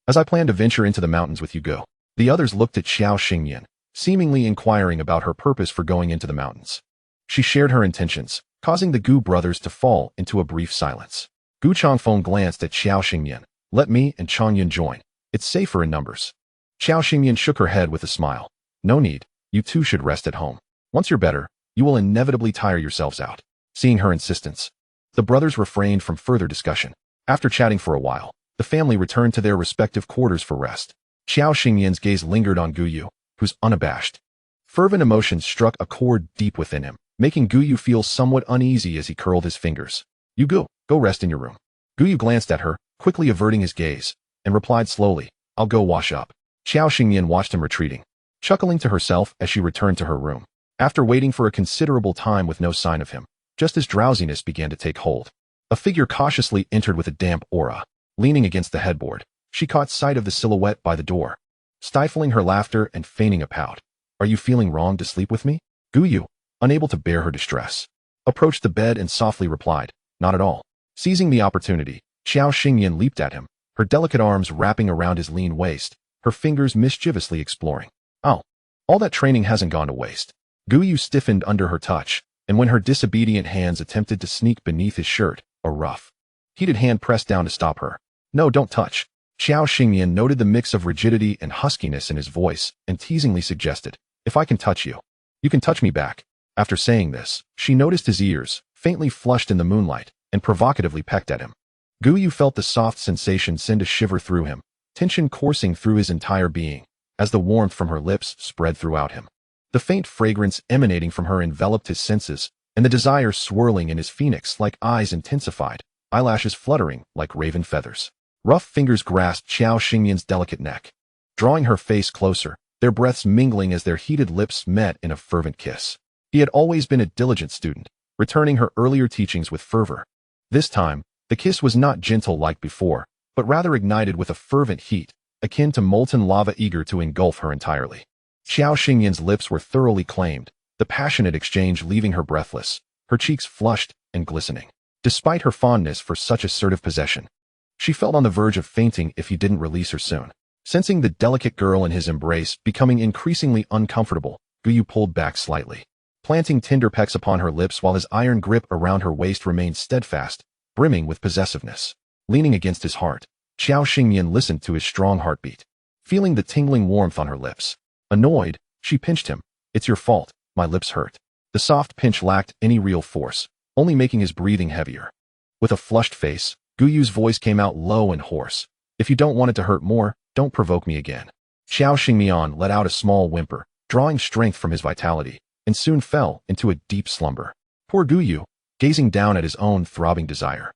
as I plan to venture into the mountains with you go." The others looked at Xiao Xingyan, seemingly inquiring about her purpose for going into the mountains. She shared her intentions, causing the Gu brothers to fall into a brief silence. Gu Changfeng glanced at Xiao Xingyan. Let me and Changyun join. It's safer in numbers. Xiao Xingyan shook her head with a smile. No need. You two should rest at home. Once you're better, you will inevitably tire yourselves out. Seeing her insistence, the brothers refrained from further discussion. After chatting for a while, the family returned to their respective quarters for rest. Xiao Xingyan's gaze lingered on Guyu, who's unabashed. Fervent emotions struck a chord deep within him, making Guyu feel somewhat uneasy as he curled his fingers. You go rest in your room. Guyu glanced at her, quickly averting his gaze, and replied slowly, I'll go wash up. Xiao Xingyan watched him retreating, chuckling to herself as she returned to her room. After waiting for a considerable time with no sign of him, just as drowsiness began to take hold, a figure cautiously entered with a damp aura. Leaning against the headboard, she caught sight of the silhouette by the door. Stifling her laughter and feigning a pout, Are you feeling wrong to sleep with me? Guyu, unable to bear her distress, approached the bed and softly replied, Not at all. Seizing the opportunity, Xiao Xingyan leaped at him, her delicate arms wrapping around his lean waist, her fingers mischievously exploring. Oh, all that training hasn't gone to waste. Guyu stiffened under her touch, and when her disobedient hands attempted to sneak beneath his shirt, a rough, heated hand pressed down to stop her. No, don't touch. Xiao Xingyan noted the mix of rigidity and huskiness in his voice and teasingly suggested, If I can touch you, you can touch me back. After saying this, she noticed his ears, faintly flushed in the moonlight, and provocatively pecked at him. Guyu felt the soft sensation send a shiver through him, tension coursing through his entire being, as the warmth from her lips spread throughout him. The faint fragrance emanating from her enveloped his senses, and the desire swirling in his phoenix-like eyes intensified, eyelashes fluttering like raven feathers. Rough fingers grasped Xiao Xingyan's delicate neck, drawing her face closer, their breaths mingling as their heated lips met in a fervent kiss. He had always been a diligent student, returning her earlier teachings with fervor. This time, the kiss was not gentle like before, but rather ignited with a fervent heat, akin to molten lava eager to engulf her entirely. Xiao Xingyan's lips were thoroughly claimed, the passionate exchange leaving her breathless, her cheeks flushed and glistening. Despite her fondness for such assertive possession, she felt on the verge of fainting if he didn't release her soon. Sensing the delicate girl in his embrace becoming increasingly uncomfortable, Guyu pulled back slightly, planting tender pecks upon her lips while his iron grip around her waist remained steadfast, brimming with possessiveness. Leaning against his heart, Xiao Xingyan listened to his strong heartbeat, feeling the tingling warmth on her lips. Annoyed, she pinched him. It's your fault, my lips hurt. The soft pinch lacked any real force, only making his breathing heavier. With a flushed face, Guyu's voice came out low and hoarse. If you don't want it to hurt more, don't provoke me again. Xiao Xingyan let out a small whimper, drawing strength from his vitality, and soon fell into a deep slumber. Poor Guyu, gazing down at his own throbbing desire,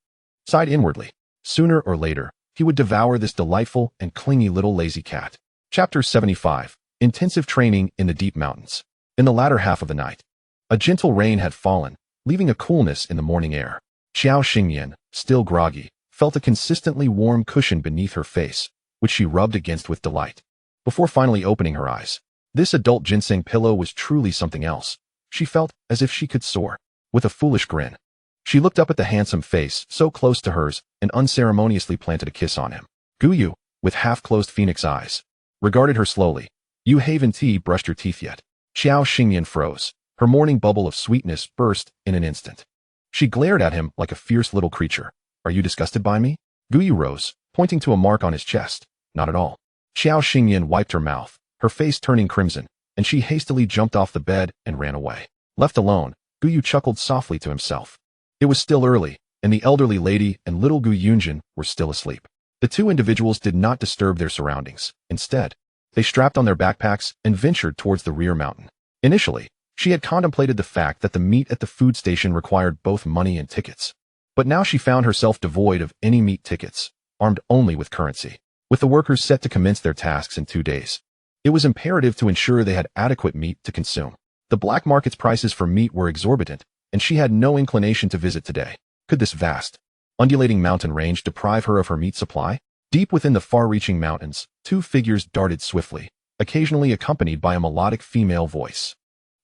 sighed inwardly. Sooner or later, he would devour this delightful and clingy little lazy cat. Chapter 75. Intensive Training in the Deep Mountains. In the latter half of the night, a gentle rain had fallen, leaving a coolness in the morning air. Xiao Xingyan, still groggy, felt a consistently warm cushion beneath her face, which she rubbed against with delight. Before finally opening her eyes, this adult ginseng pillow was truly something else. She felt as if she could soar. With a foolish grin, she looked up at the handsome face so close to hers and unceremoniously planted a kiss on him. Guyu, with half-closed phoenix eyes, regarded her slowly. You haven't brushed your teeth yet. Xiao Xingyan froze. Her morning bubble of sweetness burst in an instant. She glared at him like a fierce little creature. Are you disgusted by me? Guyu rose, pointing to a mark on his chest. Not at all. Xiao Xingyan wiped her mouth, her face turning crimson, and she hastily jumped off the bed and ran away. Left alone, Guyu chuckled softly to himself. It was still early, and the elderly lady and little Gu Yunjin were still asleep. The two individuals did not disturb their surroundings. Instead, they strapped on their backpacks and ventured towards the rear mountain. Initially, she had contemplated the fact that the meat at the food station required both money and tickets. But now she found herself devoid of any meat tickets, armed only with currency. With the workers set to commence their tasks in 2 days, it was imperative to ensure they had adequate meat to consume. The black market's prices for meat were exorbitant, and she had no inclination to visit today. Could this vast, undulating mountain range deprive her of her meat supply? Deep within the far-reaching mountains, two figures darted swiftly, occasionally accompanied by a melodic female voice.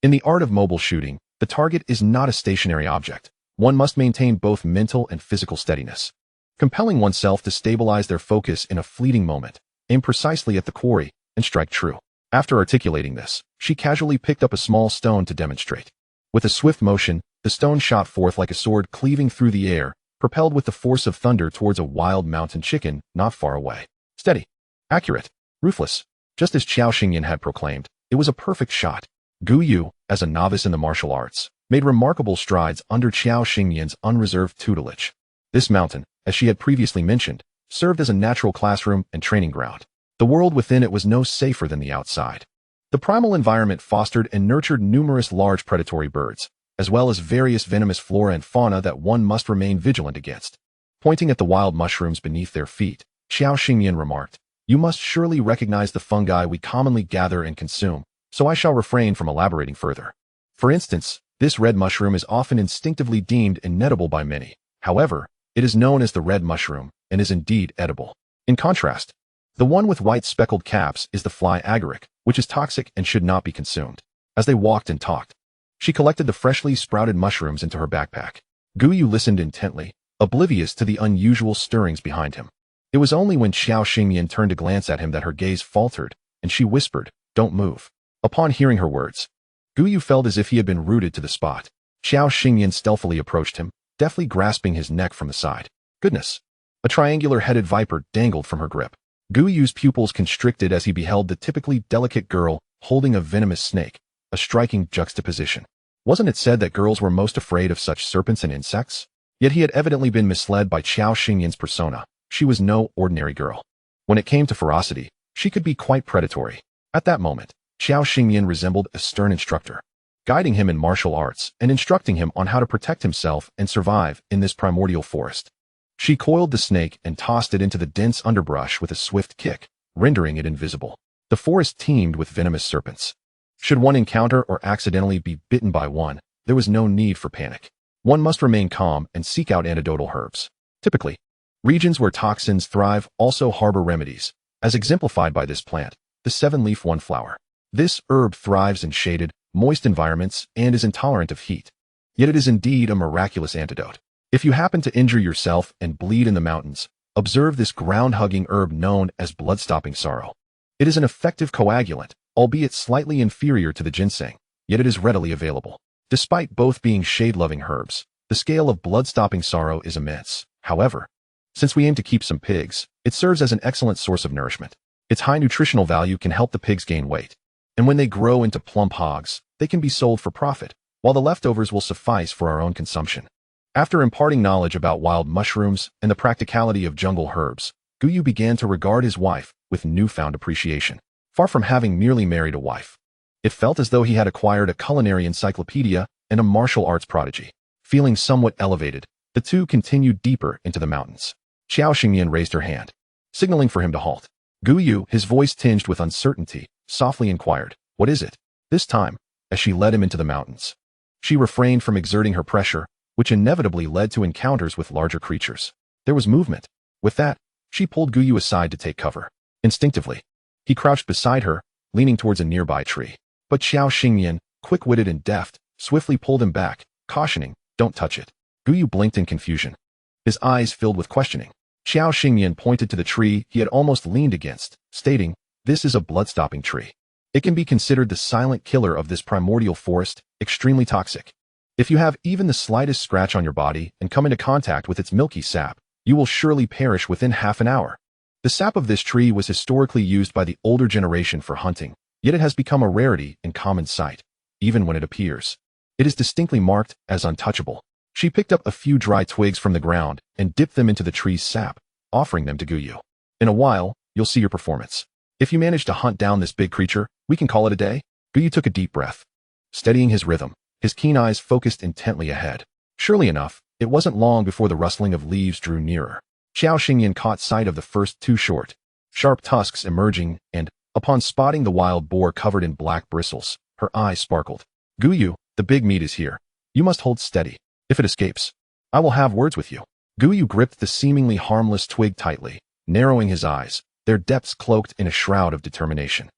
In the art of mobile shooting, the target is not a stationary object. One must maintain both mental and physical steadiness. Compelling oneself to stabilize their focus in a fleeting moment, aim precisely at the quarry, and strike true. After articulating this, she casually picked up a small stone to demonstrate. With a swift motion, the stone shot forth like a sword cleaving through the air, propelled with the force of thunder towards a wild mountain chicken not far away. Steady. Accurate. Ruthless. Just as Qiao Xingyan had proclaimed, it was a perfect shot. Gu Yu, as a novice in the martial arts, made remarkable strides under Qiao Xingyan's unreserved tutelage. This mountain, as she had previously mentioned, served as a natural classroom and training ground. The world within it was no safer than the outside. The primal environment fostered and nurtured numerous large predatory birds, as well as various venomous flora and fauna that one must remain vigilant against. Pointing at the wild mushrooms beneath their feet, Qiao Xingyan remarked, "You must surely recognize the fungi we commonly gather and consume, so I shall refrain from elaborating further. For instance, this red mushroom is often instinctively deemed inedible by many. However, it is known as the red mushroom and is indeed edible. In contrast, the one with white speckled caps is the fly agaric, which is toxic and should not be consumed." As they walked and talked, she collected the freshly sprouted mushrooms into her backpack. Gu Yu listened intently, oblivious to the unusual stirrings behind him. It was only when Qiao Xingyan turned to glance at him that her gaze faltered, and she whispered, "Don't move." Upon hearing her words, Gu Yu felt as if he had been rooted to the spot. Qiao Xingyan stealthily approached him, deftly grasping his neck from the side. Goodness! A triangular-headed viper dangled from her grip. Gu Yu's pupils constricted as he beheld the typically delicate girl holding a venomous snake, a striking juxtaposition. Wasn't it said that girls were most afraid of such serpents and insects? Yet he had evidently been misled by Qiao Xingyan's persona. She was no ordinary girl. When it came to ferocity, she could be quite predatory. At that moment, Qiao Xingyan resembled a stern instructor, guiding him in martial arts and instructing him on how to protect himself and survive in this primordial forest. She coiled the snake and tossed it into the dense underbrush with a swift kick, rendering it invisible. The forest teemed with venomous serpents. Should one encounter or accidentally be bitten by one, there was no need for panic. One must remain calm and seek out antidotal herbs. Typically, regions where toxins thrive also harbor remedies, as exemplified by this plant, the seven-leaf one-flower. This herb thrives in shaded, moist environments and is intolerant of heat. Yet it is indeed a miraculous antidote. If you happen to injure yourself and bleed in the mountains, observe this ground-hugging herb known as blood-stopping sorrow. It is an effective coagulant, albeit slightly inferior to the ginseng, yet it is readily available. Despite both being shade-loving herbs, the scale of blood-stopping sorrow is immense. However, since we aim to keep some pigs, it serves as an excellent source of nourishment. Its high nutritional value can help the pigs gain weight. And when they grow into plump hogs, they can be sold for profit, while the leftovers will suffice for our own consumption. After imparting knowledge about wild mushrooms and the practicality of jungle herbs, Gu Yu began to regard his wife with newfound appreciation. Far from having merely married a wife, it felt as though he had acquired a culinary encyclopedia and a martial arts prodigy. Feeling somewhat elevated, the two continued deeper into the mountains. Qiao Xingyan raised her hand, signaling for him to halt. Gu Yu, his voice tinged with uncertainty, softly inquired, "What is it?" This time, as she led him into the mountains, she refrained from exerting her pressure, which inevitably led to encounters with larger creatures. There was movement. With that, she pulled Gu Yu aside to take cover. Instinctively, he crouched beside her, leaning towards a nearby tree. But Qiao Xingyan, quick-witted and deft, swiftly pulled him back, cautioning, "Don't touch it." Gu Yu blinked in confusion, his eyes filled with questioning. Qiao Xingyan pointed to the tree he had almost leaned against, stating, "This is a blood-stopping tree. It can be considered the silent killer of this primordial forest, extremely toxic. If you have even the slightest scratch on your body and come into contact with its milky sap, you will surely perish within half an hour." The sap of this tree was historically used by the older generation for hunting, yet it has become a rarity in common sight. Even when it appears, it is distinctly marked as untouchable. She picked up a few dry twigs from the ground and dipped them into the tree's sap, offering them to Gu Yu. "In a while, you'll see your performance. If you manage to hunt down this big creature, we can call it a day." Gu Yu took a deep breath, steadying his rhythm, his keen eyes focused intently ahead. Surely enough, it wasn't long before the rustling of leaves drew nearer. Qiao Xingyan caught sight of the first two short, sharp tusks emerging and, upon spotting the wild boar covered in black bristles, her eyes sparkled. "Gu Yu, the big meat is here. You must hold steady. If it escapes, I will have words with you." Gu Yu gripped the seemingly harmless twig tightly, narrowing his eyes, their depths cloaked in a shroud of determination.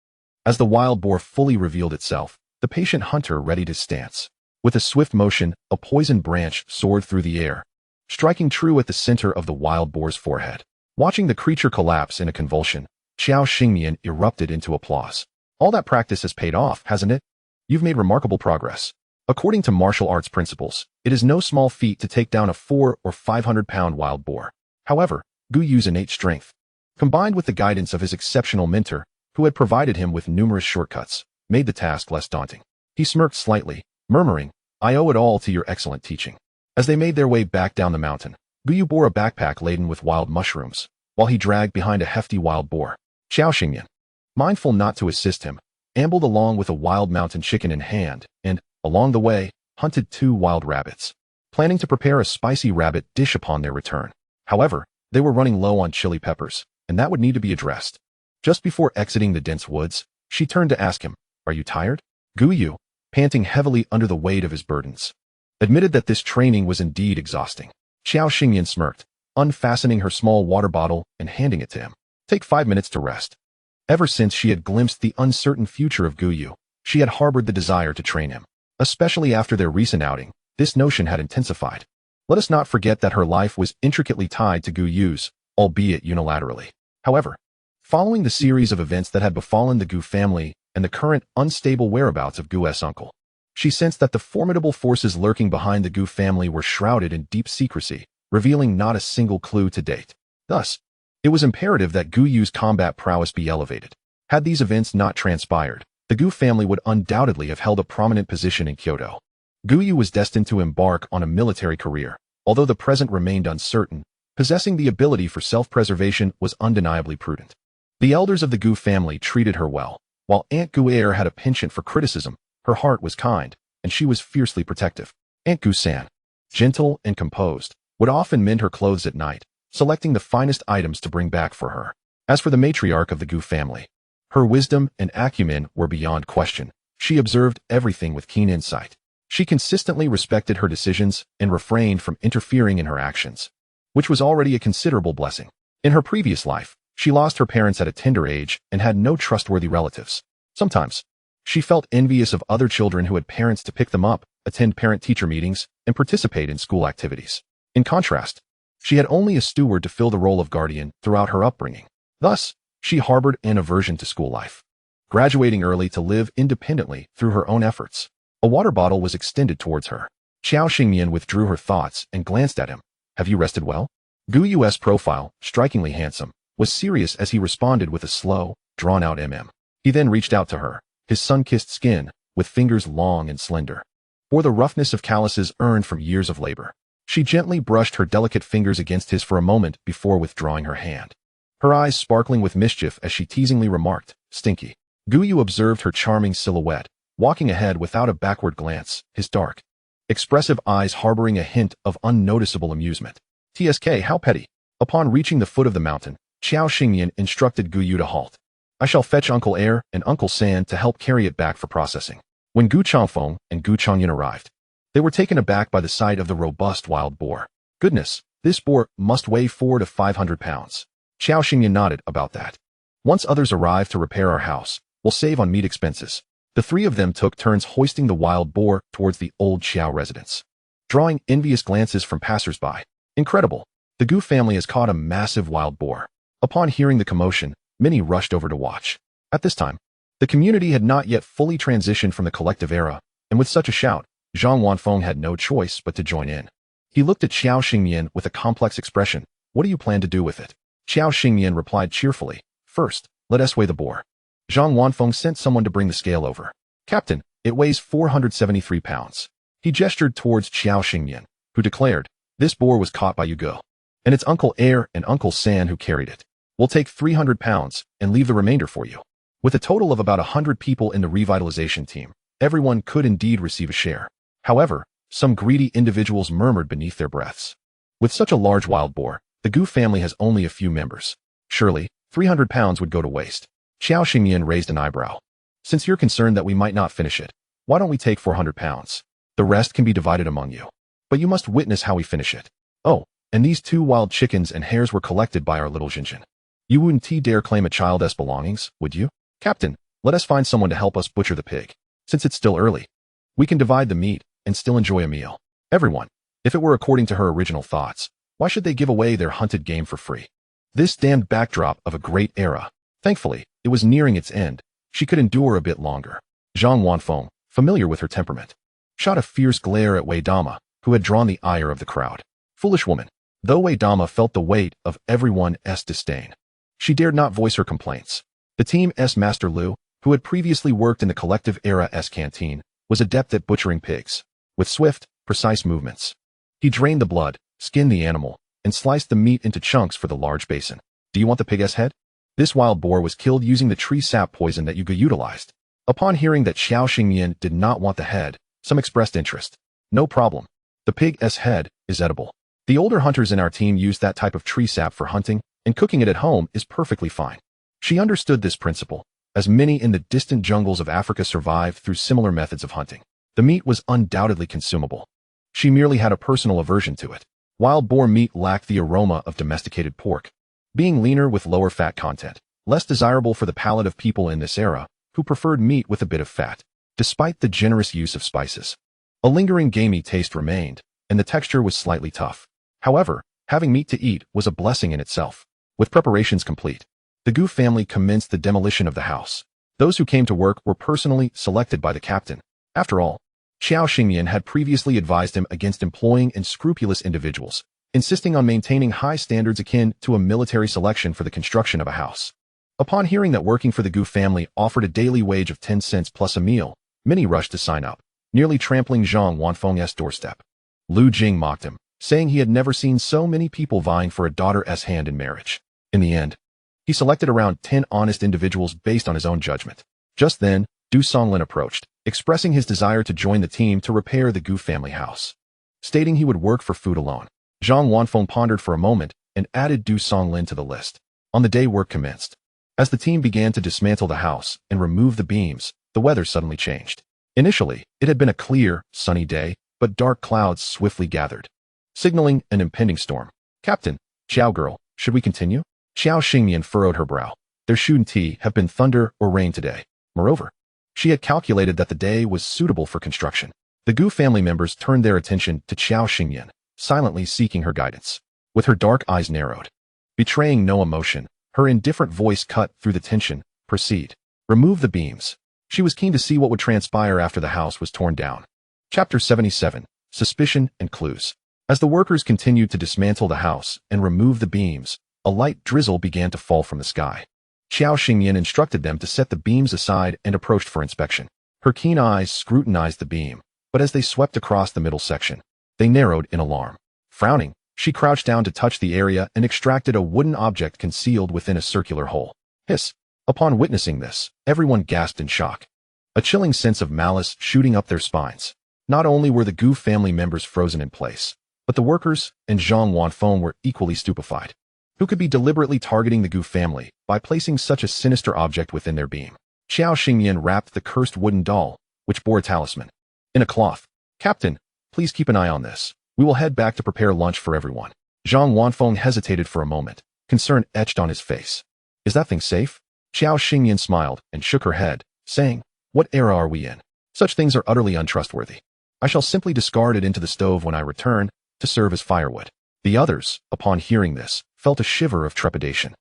As the wild boar fully revealed itself, the patient hunter readied his stance. With a swift motion, a poisoned branch soared through the air, striking true at the center of the wild boar's forehead. Watching the creature collapse in a convulsion, Xiao Xingmian erupted into applause. All that practice has paid off, hasn't it? You've made remarkable progress. According to martial arts principles, it is no small feat to take down a 400 or 500-pound wild boar. However, Gu Yu's innate strength, combined with the guidance of his exceptional mentor, who had provided him with numerous shortcuts, made the task less daunting. He smirked slightly, murmuring, "I owe it all to your excellent teaching." As they made their way back down the mountain, Gu Yu bore a backpack laden with wild mushrooms, while he dragged behind a hefty wild boar. Xiao Xingyan, mindful not to assist him, ambled along with a wild mountain chicken in hand and, along the way, hunted 2 wild rabbits, planning to prepare a spicy rabbit dish upon their return. However, they were running low on chili peppers, and that would need to be addressed. Just before exiting the dense woods, she turned to ask him, "Are you tired?" Gu Yu, panting heavily under the weight of his burdens, admitted that this training was indeed exhausting. Xiao Xingyan smirked, unfastening her small water bottle and handing it to him. "Take 5 minutes to rest." Ever since she had glimpsed the uncertain future of Gu Yu, she had harbored the desire to train him. Especially after their recent outing, this notion had intensified. Let us not forget that her life was intricately tied to Gu Yu's, albeit unilaterally. However, following the series of events that had befallen the Gu family and the current unstable whereabouts of Gu's uncle, she sensed that the formidable forces lurking behind the Gu family were shrouded in deep secrecy, revealing not a single clue to date. Thus, it was imperative that Gu Yu's combat prowess be elevated. Had these events not transpired, the Gu family would undoubtedly have held a prominent position in Kyoto. Gu Yu was destined to embark on a military career, although the present remained uncertain. Possessing the ability for self-preservation was undeniably prudent. The elders of the Gu family treated her well. While Aunt Gu Air had a penchant for criticism, her heart was kind, and she was fiercely protective. Aunt Gu-san, gentle and composed, would often mend her clothes at night, selecting the finest items to bring back for her. As for the matriarch of the Gu family, her wisdom and acumen were beyond question. She observed everything with keen insight. She consistently respected her decisions and refrained from interfering in her actions, which was already a considerable blessing. In her previous life, she lost her parents at a tender age and had no trustworthy relatives. Sometimes, she felt envious of other children who had parents to pick them up, attend parent-teacher meetings, and participate in school activities. In contrast, she had only a steward to fill the role of guardian throughout her upbringing. Thus, she harbored an aversion to school life. Graduating early to live independently through her own efforts, a water bottle was extended towards her. Xiao Xingmian withdrew her thoughts and glanced at him. "Have you rested well?" Gu Yu's profile, strikingly handsome, was serious as he responded with a slow, drawn-out He then reached out to her, his sun-kissed skin, with fingers long and slender, bore the roughness of calluses earned from years of labor. She gently brushed her delicate fingers against his for a moment before withdrawing her hand, her eyes sparkling with mischief as she teasingly remarked, "Stinky." Gu Yu observed her charming silhouette, walking ahead without a backward glance, his dark, expressive eyes harboring a hint of unnoticeable amusement. "TSK, how petty." Upon reaching the foot of the mountain, Xiao Xingyan instructed Gu Yu to halt. "I shall fetch Uncle Air and Uncle San to help carry it back for processing." When Gu Changfeng and Gu Changyan arrived, they were taken aback by the sight of the robust wild boar. "Goodness, this boar must weigh 400 to 500 pounds. Xiao Xingyan nodded about that. "Once others arrive to repair our house, we'll save on meat expenses." The 3 of them took turns hoisting the wild boar towards the old Xiao residence, drawing envious glances from passers-by. Incredible! The Gu family has caught a massive wild boar. Upon hearing the commotion, many rushed over to watch. At this time, the community had not yet fully transitioned from the collective era, and with such a shout, Zhang Wanfeng had no choice but to join in. He looked at Xiao Xingmian with a complex expression. "What do you plan to do with it?" Xiao Xingmian replied cheerfully, "First, let us weigh the boar." Zhang Wanfeng sent someone to bring the scale over. "Captain, it weighs 473 pounds. He gestured towards Xiao Xingmian, who declared, "This boar was caught by Yugo, and it's Uncle Air and Uncle San who carried it. We'll take 300 pounds and leave the remainder for you." With a total of about 100 people in the revitalization team, everyone could indeed receive a share. However, some greedy individuals murmured beneath their breaths. With such a large wild boar, the Gu family has only a few members. Surely, 300 pounds would go to waste. Xiao Xingmian raised an eyebrow. "Since you're concerned that we might not finish it, why don't we take 400 pounds? The rest can be divided among you. But you must witness how we finish it." "Oh, and these 2 wild chickens and hares were collected by our little Jinjin. You wouldn't dare claim a child's belongings, would you?" "Captain, let us find someone to help us butcher the pig. Since it's still early, we can divide the meat and still enjoy a meal." Everyone, if it were according to her original thoughts, why should they give away their hunted game for free? This damned backdrop of a great era. Thankfully, it was nearing its end. She could endure a bit longer. Zhang Wanfeng, familiar with her temperament, shot a fierce glare at Wei Dama, who had drawn the ire of the crowd. Foolish woman. Though Wei Dama felt the weight of everyone's disdain, she dared not voice her complaints. The team's Master Liu, who had previously worked in the Collective Era's canteen, was adept at butchering pigs. With swift, precise movements, he drained the blood, skinned the animal, and sliced the meat into chunks for the large basin. Do you want the pig's head? This wild boar was killed using the tree sap poison that Yuga utilized. Upon hearing that Xiao Xingyan did not want the head, some expressed interest. No problem. The pig's head is edible. The older hunters in our team use that type of tree sap for hunting, and cooking it at home is perfectly fine. She understood this principle, as many in the distant jungles of Africa survived through similar methods of hunting. The meat was undoubtedly consumable. She merely had a personal aversion to it. Wild boar meat lacked the aroma of domesticated pork, being leaner with lower fat content, less desirable for the palate of people in this era, who preferred meat with a bit of fat. Despite the generous use of spices, a lingering gamey taste remained, and the texture was slightly tough. However, having meat to eat was a blessing in itself. With preparations complete, the Gu family commenced the demolition of the house. Those who came to work were personally selected by the captain. After all, Xiao Xingyan had previously advised him against employing unscrupulous individuals, insisting on maintaining high standards akin to a military selection for the construction of a house. Upon hearing that working for the Gu family offered a daily wage of 10 cents plus a meal, many rushed to sign up, nearly trampling Zhang Wanfeng's doorstep. Lu Jing mocked him, saying he had never seen so many people vying for a daughter's hand in marriage. In the end, he selected around 10 honest individuals based on his own judgment. Just then, Du Songlin approached, expressing his desire to join the team to repair the Gu family house. Stating he would work for food alone, Zhang Wanfeng pondered for a moment and added Du Songlin to the list. On the day work commenced. As the team began to dismantle the house and remove the beams, the weather suddenly changed. Initially, it had been a clear, sunny day, but dark clouds swiftly gathered, signaling an impending storm. Captain, Xiao girl, should we continue? Xiao Xingyan furrowed her brow. There shouldn't have been thunder or rain today. Moreover, she had calculated that the day was suitable for construction. The Gu family members turned their attention to Xiao Xingyan, silently seeking her guidance. With her dark eyes narrowed, betraying no emotion, her indifferent voice cut through the tension. Proceed. Remove the beams. She was keen to see what would transpire after the house was torn down. Chapter 77. Suspicion and Clues. As the workers continued to dismantle the house and remove the beams, a light drizzle began to fall from the sky. Xiao Xingyan instructed them to set the beams aside and approached for inspection. Her keen eyes scrutinized the beam, but as they swept across the middle section, they narrowed in alarm. Frowning, she crouched down to touch the area and extracted a wooden object concealed within a circular hole. Hiss! Upon witnessing this, everyone gasped in shock, a chilling sense of malice shooting up their spines. Not only were the Gu family members frozen in place, but the workers and Zhang Wanfeng were equally stupefied. Who could be deliberately targeting the Gu family by placing such a sinister object within their beam? Xiao Xingyan wrapped the cursed wooden doll, which bore a talisman, in a cloth. Captain, please keep an eye on this. We will head back to prepare lunch for everyone. Zhang Wanfeng hesitated for a moment, concern etched on his face. Is that thing safe? Xiao Xingyan smiled and shook her head, saying, what era are we in? Such things are utterly untrustworthy. I shall simply discard it into the stove when I return, to serve as firewood. The others, upon hearing this, felt a shiver of trepidation.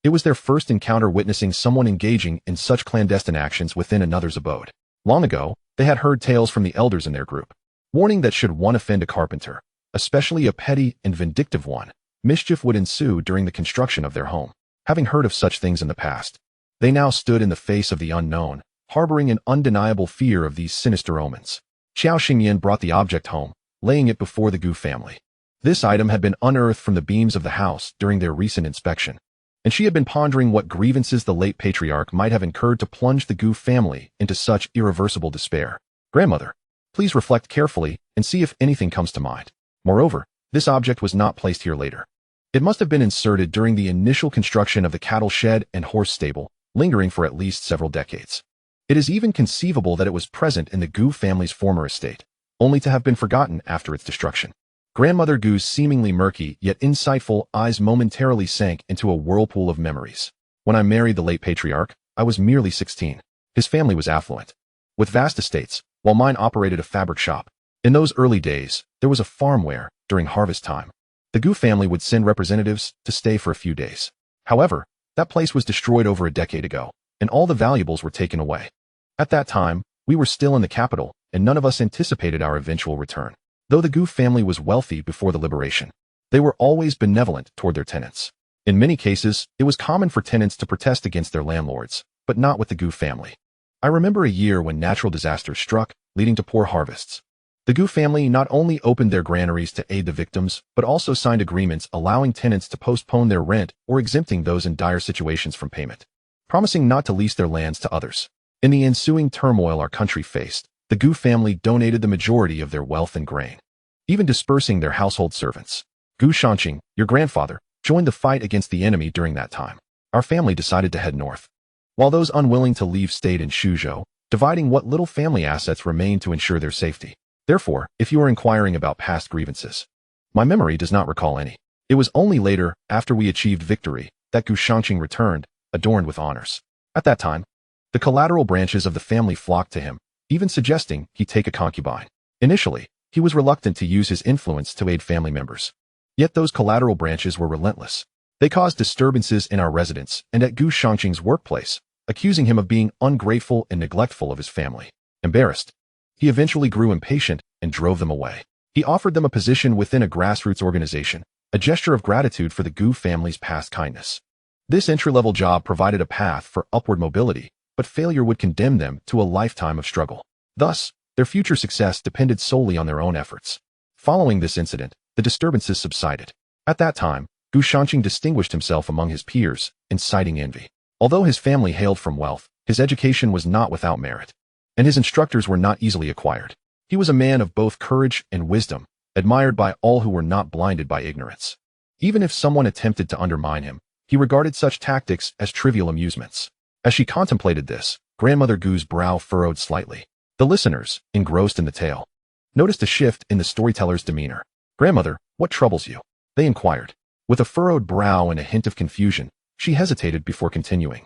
It was their first encounter witnessing someone engaging in such clandestine actions within another's abode. Long ago, they had heard tales from the elders in their group, warning that should one offend a carpenter, especially a petty and vindictive one, mischief would ensue during the construction of their home. Having heard of such things in the past, they now stood in the face of the unknown, harboring an undeniable fear of these sinister omens. Xiao Xingyan brought the object home, laying it before the Gu family. This item had been unearthed from the beams of the house during their recent inspection, and she had been pondering what grievances the late patriarch might have incurred to plunge the Gu family into such irreversible despair. Grandmother, please reflect carefully and see if anything comes to mind. Moreover, this object was not placed here later. It must have been inserted during the initial construction of the cattle shed and horse stable, lingering for at least several decades. It is even conceivable that it was present in the Gu family's former estate, only to have been forgotten after its destruction. Grandmother Gu's seemingly murky yet insightful eyes momentarily sank into a whirlpool of memories. When I married the late patriarch, I was merely 16. His family was affluent, with vast estates, while mine operated a fabric shop. In those early days, there was a farm where, during harvest time, the Gu family would send representatives to stay for a few days. However, That place was destroyed over a decade ago, and all the valuables were taken away. At that time, we were still in the capital, and none of us anticipated our eventual return. Though the Gu family was wealthy before the liberation, they were always benevolent toward their tenants. In many cases, it was common for tenants to protest against their landlords, but not with the Gu family. I remember a year when natural disasters struck, leading to poor harvests. The Gu family not only opened their granaries to aid the victims, but also signed agreements allowing tenants to postpone their rent or exempting those in dire situations from payment, promising not to lease their lands to others. In the ensuing turmoil our country faced, the Gu family donated the majority of their wealth and grain, even dispersing their household servants. Gu Shangqing, your grandfather, joined the fight against the enemy during that time. Our family decided to head north, while those unwilling to leave stayed in Suzhou, dividing what little family assets remained to ensure their safety. Therefore, if you are inquiring about past grievances, my memory does not recall any. It was only later, after we achieved victory, that Gu Shangqing returned, adorned with honors. At that time, the collateral branches of the family flocked to him, even suggesting he take a concubine. Initially, he was reluctant to use his influence to aid family members. Yet those collateral branches were relentless. They caused disturbances in our residence and at Gu Shangqing's workplace, accusing him of being ungrateful and neglectful of his family. Embarrassed, he eventually grew impatient and drove them away. He offered them a position within a grassroots organization, a gesture of gratitude for the Gu family's past kindness. This entry-level job provided a path for upward mobility, but failure would condemn them to a lifetime of struggle. Thus, their future success depended solely on their own efforts. Following this incident, the disturbances subsided. At that time, Gu Shangqing distinguished himself among his peers, inciting envy. Although his family hailed from wealth, his education was not without merit, and his instructors were not easily acquired. He was a man of both courage and wisdom, admired by all who were not blinded by ignorance. Even if someone attempted to undermine him, he regarded such tactics as trivial amusements. As she contemplated this, Grandmother Gu's brow furrowed slightly. The listeners, engrossed in the tale, noticed a shift in the storyteller's demeanor. "Grandmother, what troubles you?" they inquired. With a furrowed brow and a hint of confusion, she hesitated before continuing.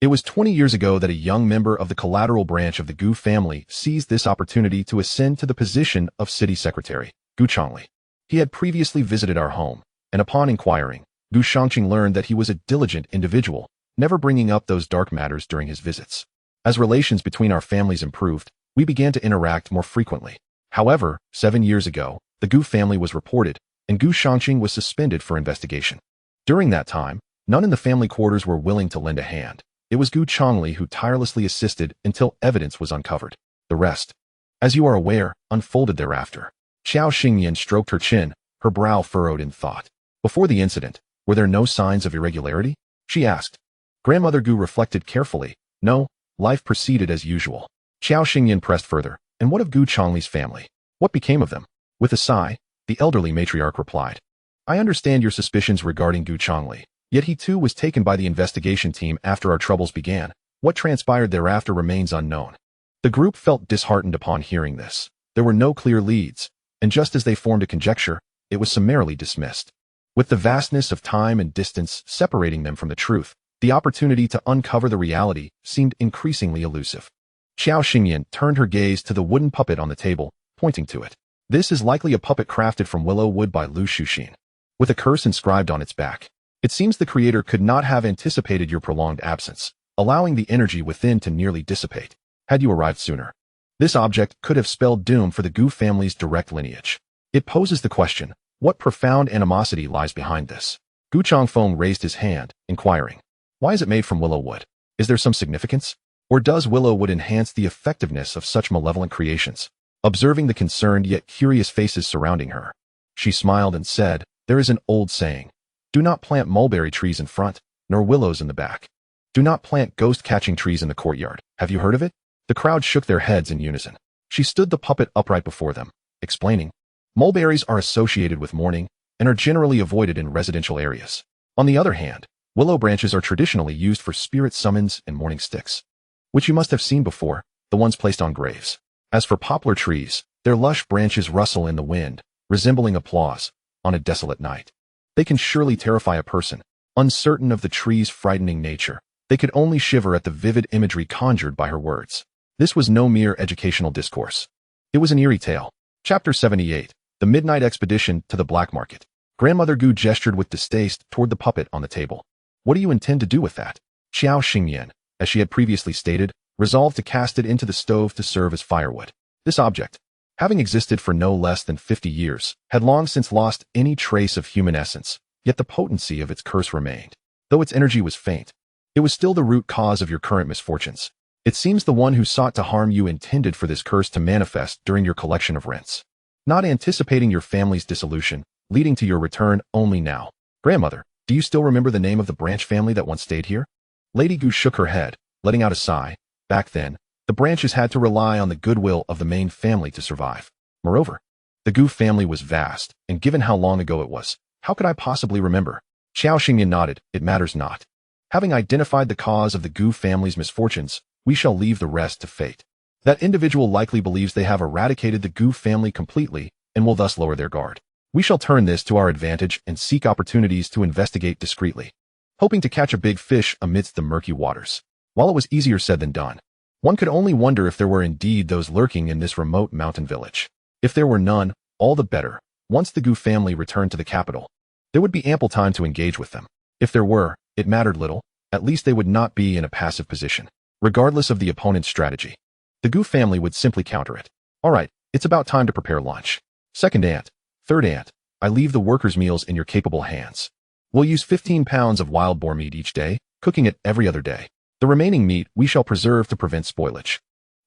It was 20 years ago that a young member of the collateral branch of the Gu family seized this opportunity to ascend to the position of city secretary, Gu Changli. He had previously visited our home, and upon inquiring, Gu Shangqing learned that he was a diligent individual, never bringing up those dark matters during his visits. As relations between our families improved, we began to interact more frequently. However, 7 years ago, the Gu family was reported, and Gu Shangqing was suspended for investigation. During that time, none in the family quarters were willing to lend a hand. It was Gu Changli who tirelessly assisted until evidence was uncovered. The rest, as you are aware, unfolded thereafter. Xiao Xingyan stroked her chin, her brow furrowed in thought. Before the incident, were there no signs of irregularity? She asked. Grandmother Gu reflected carefully. No, life proceeded as usual. Xiao Xingyan pressed further. And what of Gu Changli's family? What became of them? With a sigh, the elderly matriarch replied. I understand your suspicions regarding Gu Changli, yet he too was taken by the investigation team after our troubles began. What transpired thereafter remains unknown. The group felt disheartened upon hearing this. There were no clear leads, and just as they formed a conjecture, it was summarily dismissed. With the vastness of time and distance separating them from the truth, the opportunity to uncover the reality seemed increasingly elusive. Xiao Xingyan turned her gaze to the wooden puppet on the table, pointing to it. This is likely a puppet crafted from willow wood by Lu Shuxin, with a curse inscribed on its back. It seems the creator could not have anticipated your prolonged absence, allowing the energy within to nearly dissipate. Had you arrived sooner, this object could have spelled doom for the Gu family's direct lineage. It poses the question, what profound animosity lies behind this? Gu Changfeng raised his hand, inquiring. Why is it made from willow wood? Is there some significance? Or does willow wood enhance the effectiveness of such malevolent creations? Observing the concerned yet curious faces surrounding her, she smiled and said, there is an old saying. Do not plant mulberry trees in front, nor willows in the back. Do not plant ghost-catching trees in the courtyard. Have you heard of it? The crowd shook their heads in unison. She stood the puppet upright before them, explaining. Mulberries are associated with mourning and are generally avoided in residential areas. On the other hand, willow branches are traditionally used for spirit summons and mourning sticks, which you must have seen before, the ones placed on graves. As for poplar trees, their lush branches rustle in the wind, resembling applause, on a desolate night. They can surely terrify a person. Uncertain of the tree's frightening nature, they could only shiver at the vivid imagery conjured by her words. This was no mere educational discourse. It was an eerie tale. Chapter 78, The Midnight Expedition to the Black Market. Grandmother Gu gestured with distaste toward the puppet on the table. What do you intend to do with that? Xiao Xingyan, as she had previously stated, resolved to cast it into the stove to serve as firewood. This object, having existed for no less than 50 years, had long since lost any trace of human essence, yet the potency of its curse remained. Though its energy was faint, it was still the root cause of your current misfortunes. It seems the one who sought to harm you intended for this curse to manifest during your collection of rents, not anticipating your family's dissolution, leading to your return only now. Grandmother, do you still remember the name of the branch family that once stayed here? Lady Gu shook her head, letting out a sigh. Back then, the branches had to rely on the goodwill of the main family to survive. Moreover, the Gu family was vast, and given how long ago it was, how could I possibly remember? Xiao Xingyan nodded. It matters not. Having identified the cause of the Gu family's misfortunes, we shall leave the rest to fate. That individual likely believes they have eradicated the Gu family completely and will thus lower their guard. We shall turn this to our advantage and seek opportunities to investigate discreetly, hoping to catch a big fish amidst the murky waters. While it was easier said than done, one could only wonder if there were indeed those lurking in this remote mountain village. If there were none, all the better. Once the Gu family returned to the capital, there would be ample time to engage with them. If there were, it mattered little. At least they would not be in a passive position. Regardless of the opponent's strategy, the Gu family would simply counter it. All right, it's about time to prepare lunch. Second aunt, third aunt, I leave the workers' meals in your capable hands. We'll use 15 pounds of wild boar meat each day, cooking it every other day. The remaining meat we shall preserve to prevent spoilage.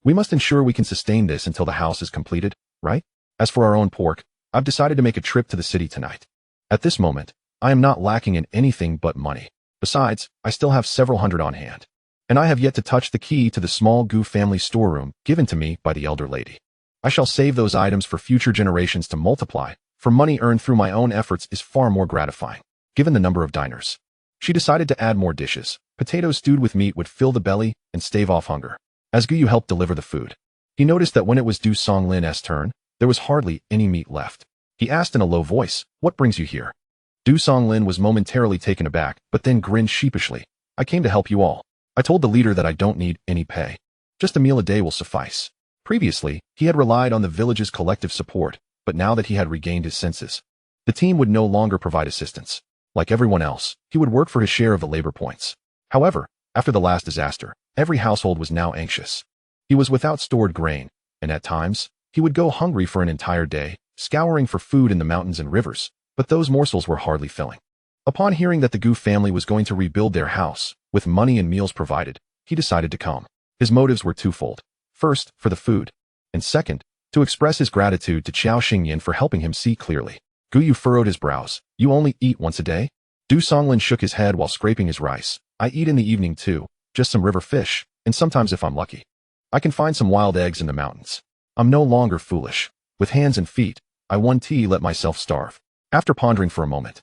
We must ensure we can sustain this until the house is completed, right? As for our own pork, I've decided to make a trip to the city tonight. At this moment, I am not lacking in anything but money. Besides, I still have several hundred on hand. And I have yet to touch the key to the small Gu family storeroom given to me by the elder lady. I shall save those items for future generations to multiply, for money earned through my own efforts is far more gratifying, given the number of diners. She decided to add more dishes. Potatoes stewed with meat would fill the belly and stave off hunger. As Guyu helped deliver the food, he noticed that when it was Du Songlin's turn, there was hardly any meat left. He asked in a low voice, "What brings you here?" Du Songlin was momentarily taken aback, but then grinned sheepishly. "I came to help you all. I told the leader that I don't need any pay. Just a meal a day will suffice." Previously, he had relied on the village's collective support, but now that he had regained his senses, the team would no longer provide assistance. Like everyone else, he would work for his share of the labor points. However, after the last disaster, every household was now anxious. He was without stored grain, and at times, he would go hungry for an entire day, scouring for food in the mountains and rivers, but those morsels were hardly filling. Upon hearing that the Gu family was going to rebuild their house, with money and meals provided, he decided to come. His motives were twofold. First, for the food, and second, to express his gratitude to Xiao Xingyan for helping him see clearly. Guyu furrowed his brows. "You only eat once a day?" Du Songlin shook his head while scraping his rice. "I eat in the evening too, just some river fish, and sometimes if I'm lucky, I can find some wild eggs in the mountains. I'm no longer foolish. With hands and feet, I one tea let myself starve." After pondering for a moment,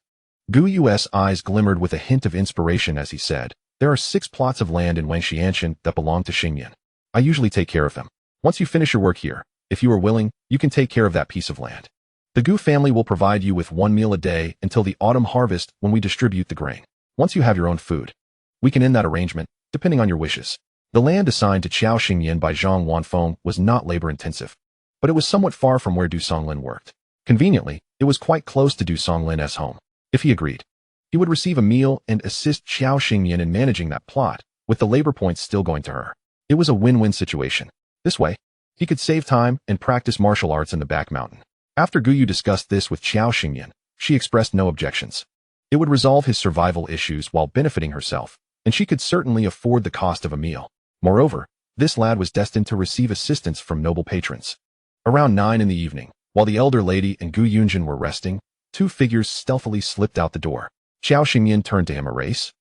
Guyu's eyes glimmered with a hint of inspiration as he said, "There are 6 plots of land in Wangxianshan that belong to Xingyan. I usually take care of them. Once you finish your work here, if you are willing, you can take care of that piece of land. The Gu family will provide you with 1 meal a day until the autumn harvest when we distribute the grain. Once you have your own food, we can end that arrangement, depending on your wishes." The land assigned to Xiao Xingyan by Zhang Wanfeng was not labor-intensive, but it was somewhat far from where Du Songlin worked. Conveniently, it was quite close to Du Songlin's home. If he agreed, he would receive a meal and assist Xiao Xingyan in managing that plot, with the labor points still going to her. It was a win-win situation. This way, he could save time and practice martial arts in the back mountain. After Guyu discussed this with Xiao Xingyan, she expressed no objections. It would resolve his survival issues while benefiting herself, and she could certainly afford the cost of a meal. Moreover, this lad was destined to receive assistance from noble patrons. Around 9 in the evening, while the elder lady and Gu Yunjin were resting, 2 figures stealthily slipped out the door. Xiao Xingyan turned to him. "A race?"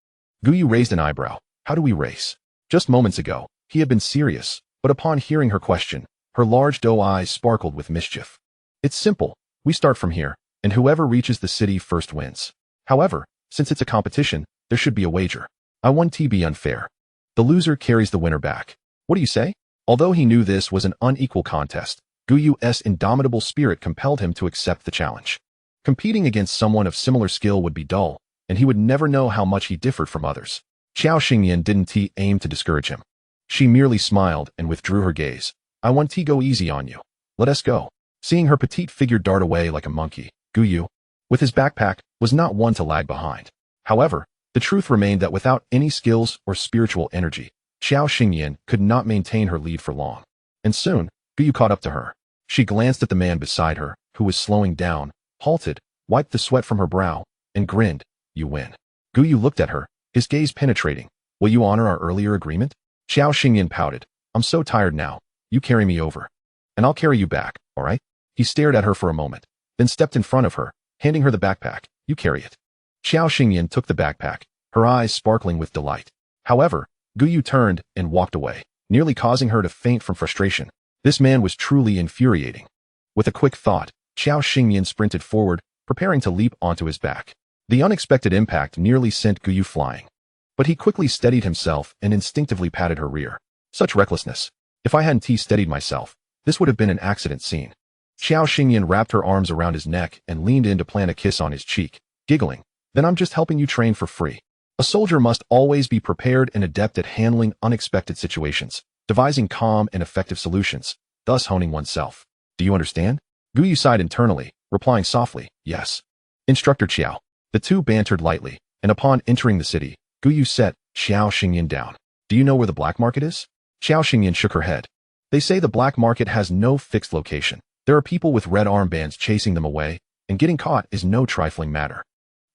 Guyu raised an eyebrow. "How do we race?" Just moments ago, he had been serious, but upon hearing her question, her large doe eyes sparkled with mischief. "It's simple. We start from here, and whoever reaches the city first wins. However, since it's a competition, there should be a wager. I want to be unfair. The loser carries the winner back. What do you say?" Although he knew this was an unequal contest, Guyu's indomitable spirit compelled him to accept the challenge. Competing against someone of similar skill would be dull, and he would never know how much he differed from others. Xiao Xingyan didn't aim to discourage him. She merely smiled and withdrew her gaze. "I want to go easy on you. Let us go." Seeing her petite figure dart away like a monkey, Guyu, with his backpack, was not one to lag behind. However, The truth remained that without any skills or spiritual energy, Xiao Xingyan could not maintain her lead for long. And soon, Guyu caught up to her. She glanced at the man beside her, who was slowing down, halted, wiped the sweat from her brow, and grinned. You win. Guyu looked at her, his gaze penetrating. Will you honor our earlier agreement? Xiao Xingyan pouted. I'm so tired now. You carry me over. And I'll carry you back, all right? He stared at her for a moment, then stepped in front of her, handing her the backpack. You carry it. Xiao Xingyan took the backpack, her eyes sparkling with delight. However, Guyu turned and walked away, nearly causing her to faint from frustration. This man was truly infuriating. With a quick thought, Xiao Xingyan sprinted forward, preparing to leap onto his back. The unexpected impact nearly sent Guyu flying. But he quickly steadied himself and instinctively patted her rear. Such recklessness. If I hadn't steadied myself, this would have been an accident scene. Xiao Xingyan wrapped her arms around his neck and leaned in to plant a kiss on his cheek, giggling. Then I'm just helping you train for free. A soldier must always be prepared and adept at handling unexpected situations, devising calm and effective solutions, thus honing oneself. Do you understand? Guyu sighed internally, replying softly, yes. Instructor Xiao. The two bantered lightly, and upon entering the city, Guyu set Xiao Xingyan down. Do you know where the black market is? Xiao Xingyan shook her head. They say the black market has no fixed location. There are people with red armbands chasing them away, and getting caught is no trifling matter.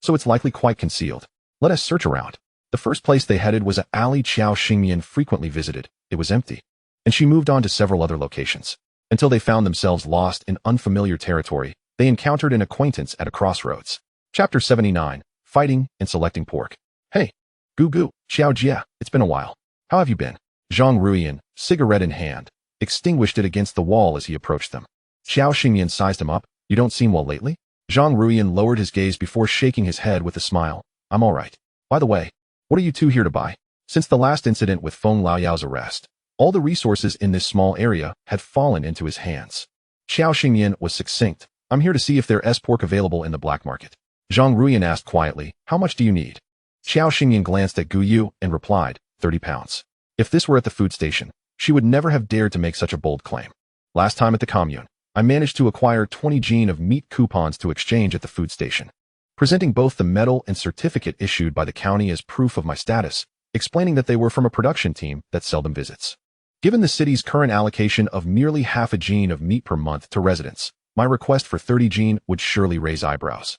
So it's likely quite concealed. Let us search around. The first place they headed was an alley Xiao Xingyan frequently visited. It was empty. And she moved on to several other locations. Until they found themselves lost in unfamiliar territory, they encountered an acquaintance at a crossroads. Chapter 79, Fighting and Selecting Pork. Hey, Gu, Xiao Jia, it's been a while. How have you been? Zhang Ruiyan, cigarette in hand, extinguished it against the wall as he approached them. Xiao Xingyan sized him up. You don't seem well lately? Zhang Ruiyan lowered his gaze before shaking his head with a smile. I'm all right. By the way, what are you two here to buy? Since the last incident with Feng Laoyao's arrest, all the resources in this small area had fallen into his hands. Xiao Xingyan was succinct. I'm here to see if there is pork available in the black market. Zhang Ruiyan asked quietly, how much do you need? Xiao Xingyan glanced at Guyu and replied, 30 pounds. If this were at the food station, she would never have dared to make such a bold claim. Last time at the commune, I managed to acquire 20 jin of meat coupons to exchange at the food station, presenting both the medal and certificate issued by the county as proof of my status, explaining that they were from a production team that seldom visits. Given the city's current allocation of merely half a jin of meat per month to residents, my request for 30 jin would surely raise eyebrows,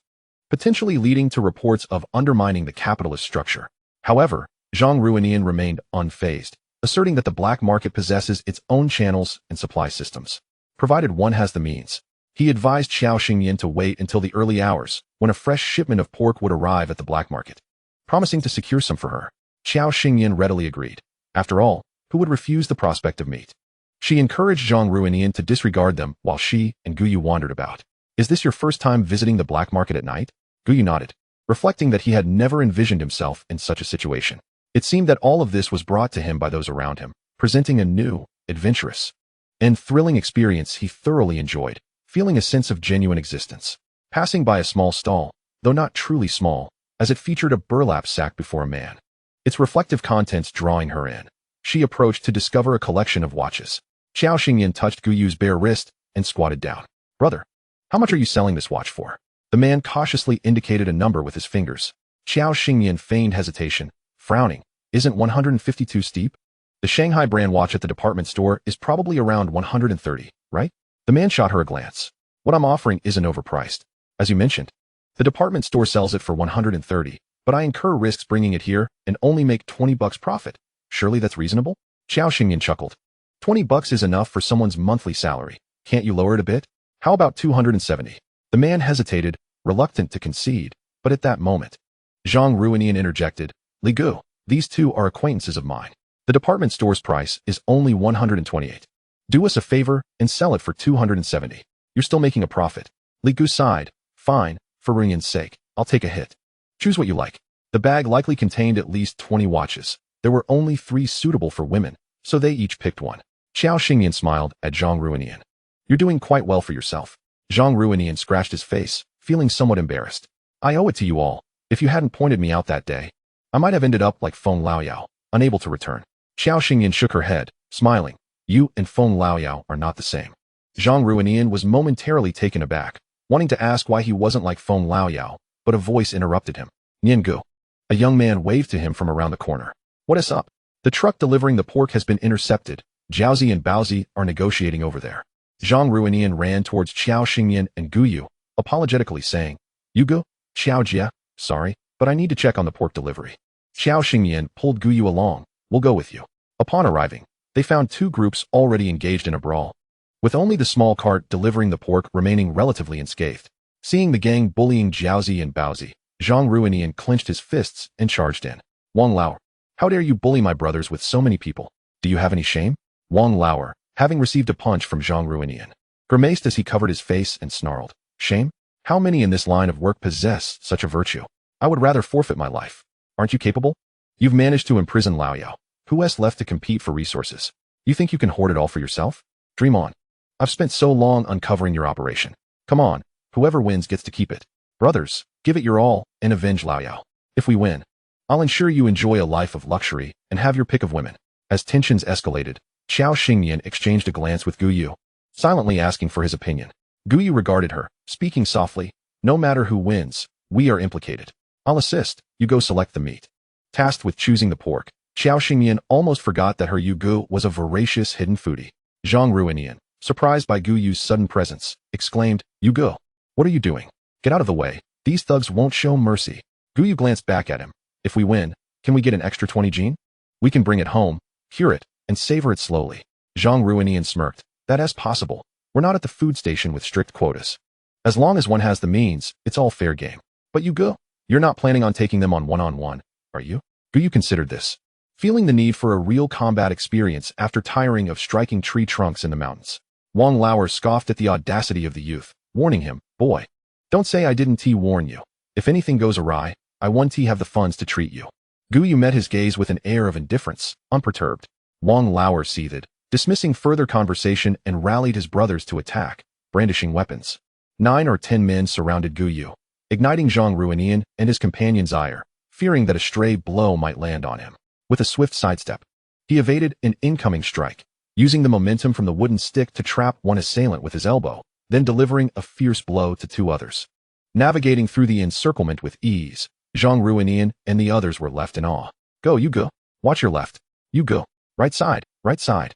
potentially leading to reports of undermining the capitalist structure. However, Zhang Ruiyan remained unfazed, asserting that the black market possesses its own channels and supply systems, provided one has the means. He advised Xiao Xingyan to wait until the early hours, when a fresh shipment of pork would arrive at the black market, promising to secure some for her. Xiao Xingyan readily agreed. After all, who would refuse the prospect of meat? She encouraged Zhang Ruiyan to disregard them while she and Guyu wandered about. Is this your first time visiting the black market at night? Guyu nodded, reflecting that he had never envisioned himself in such a situation. It seemed that all of this was brought to him by those around him, presenting a new, adventurous, and thrilling experience he thoroughly enjoyed, feeling a sense of genuine existence. Passing by a small stall, though not truly small, as it featured a burlap sack before a man, its reflective contents drawing her in, she approached to discover a collection of watches. Xiao Xingyan touched Guyu's bare wrist and squatted down. Brother, how much are you selling this watch for? The man cautiously indicated a number with his fingers. Xiao Xingyan feigned hesitation, frowning. Isn't 152 steep? The Shanghai brand watch at the department store is probably around 130, right? The man shot her a glance. What I'm offering isn't overpriced. As you mentioned, the department store sells it for 130, but I incur risks bringing it here and only make $20 profit. Surely that's reasonable? Xiao Xingyan chuckled. $20 is enough for someone's monthly salary. Can't you lower it a bit? How about 270? The man hesitated, reluctant to concede, but at that moment, Zhang Ruiyan interjected, Li Gu, these two are acquaintances of mine. The department store's price is only 128. Do us a favor and sell it for 270. You're still making a profit. Li Gu sighed. Fine, for Ruiyan's sake, I'll take a hit. Choose what you like. The bag likely contained at least 20 watches. There were only 3 suitable for women, so they each picked one. Xiao Xingyan smiled at Zhang Ruiyan. You're doing quite well for yourself. Zhang Ruiyan scratched his face, feeling somewhat embarrassed. I owe it to you all. If you hadn't pointed me out that day, I might have ended up like Feng Laoyao, unable to return. Xiao Xingyan shook her head, smiling. You and Feng Laoyao are not the same. Zhang Ruiyan was momentarily taken aback, wanting to ask why he wasn't like Feng Laoyao, but a voice interrupted him. Nian Gu. A young man waved to him from around the corner. What is up? The truck delivering the pork has been intercepted. Jiaozi and Baozi are negotiating over there. Zhang Ruinian ran towards Qiao Xingyan and Guyu, apologetically saying, You go? Qiao Jia, sorry, but I need to check on the pork delivery. Qiao Xingyan pulled Guyu along. We'll go with you. Upon arriving, they found two groups already engaged in a brawl, with only the small cart delivering the pork remaining relatively unscathed. Seeing the gang bullying Jiaozi and Baozi, Zhang Ruinian clenched his fists and charged in. Wang Lao, how dare you bully my brothers with so many people? Do you have any shame? Wang Lao, having received a punch from Zhang Ruinian, grimaced as he covered his face and snarled. Shame? How many in this line of work possess such a virtue? I would rather forfeit my life. Aren't you capable? You've managed to imprison Lao Yao. Who has left to compete for resources? You think you can hoard it all for yourself? Dream on. I've spent so long uncovering your operation. Come on, whoever wins gets to keep it. Brothers, give it your all and avenge Lao Yao. If we win, I'll ensure you enjoy a life of luxury and have your pick of women. As tensions escalated, Qiao Xingyan exchanged a glance with Guyu, silently asking for his opinion. Guyu regarded her, speaking softly, No matter who wins, we are implicated. I'll assist, you go select the meat. Tasked with choosing the pork, Qiao Xingyan almost forgot that her Yugu was a voracious hidden foodie. Zhang Ruinian, surprised by Guyu's sudden presence, exclaimed, Yugu, what are you doing? Get out of the way, these thugs won't show mercy. Guyu glanced back at him. If we win, can we get an extra 20 gene? We can bring it home, cure it, and savor it slowly. Zhang Ruinian smirked. That is possible. We're not at the food station with strict quotas. As long as one has the means, it's all fair game. But Yugu, you're not planning on taking them on one-on-one, are you? Guyu considered this, feeling the need for a real combat experience after tiring of striking tree trunks in the mountains. Wang Lao scoffed at the audacity of the youth, warning him, Boy, don't say I didn't warn you. If anything goes awry, I won't have the funds to treat you. Guyu met his gaze with an air of indifference, unperturbed. Wang Lao seethed, dismissing further conversation and rallied his brothers to attack, brandishing weapons. 9 or 10 men surrounded Guyu, igniting Zhang Ruinian and his companion's ire, fearing that a stray blow might land on him. With a swift sidestep, he evaded an incoming strike, using the momentum from the wooden stick to trap one assailant with his elbow, then delivering a fierce blow to 2 others. Navigating through the encirclement with ease, Zhang Ruinian and the others were left in awe. Go, Yugu. Watch your left. Yugu. Right side, right side.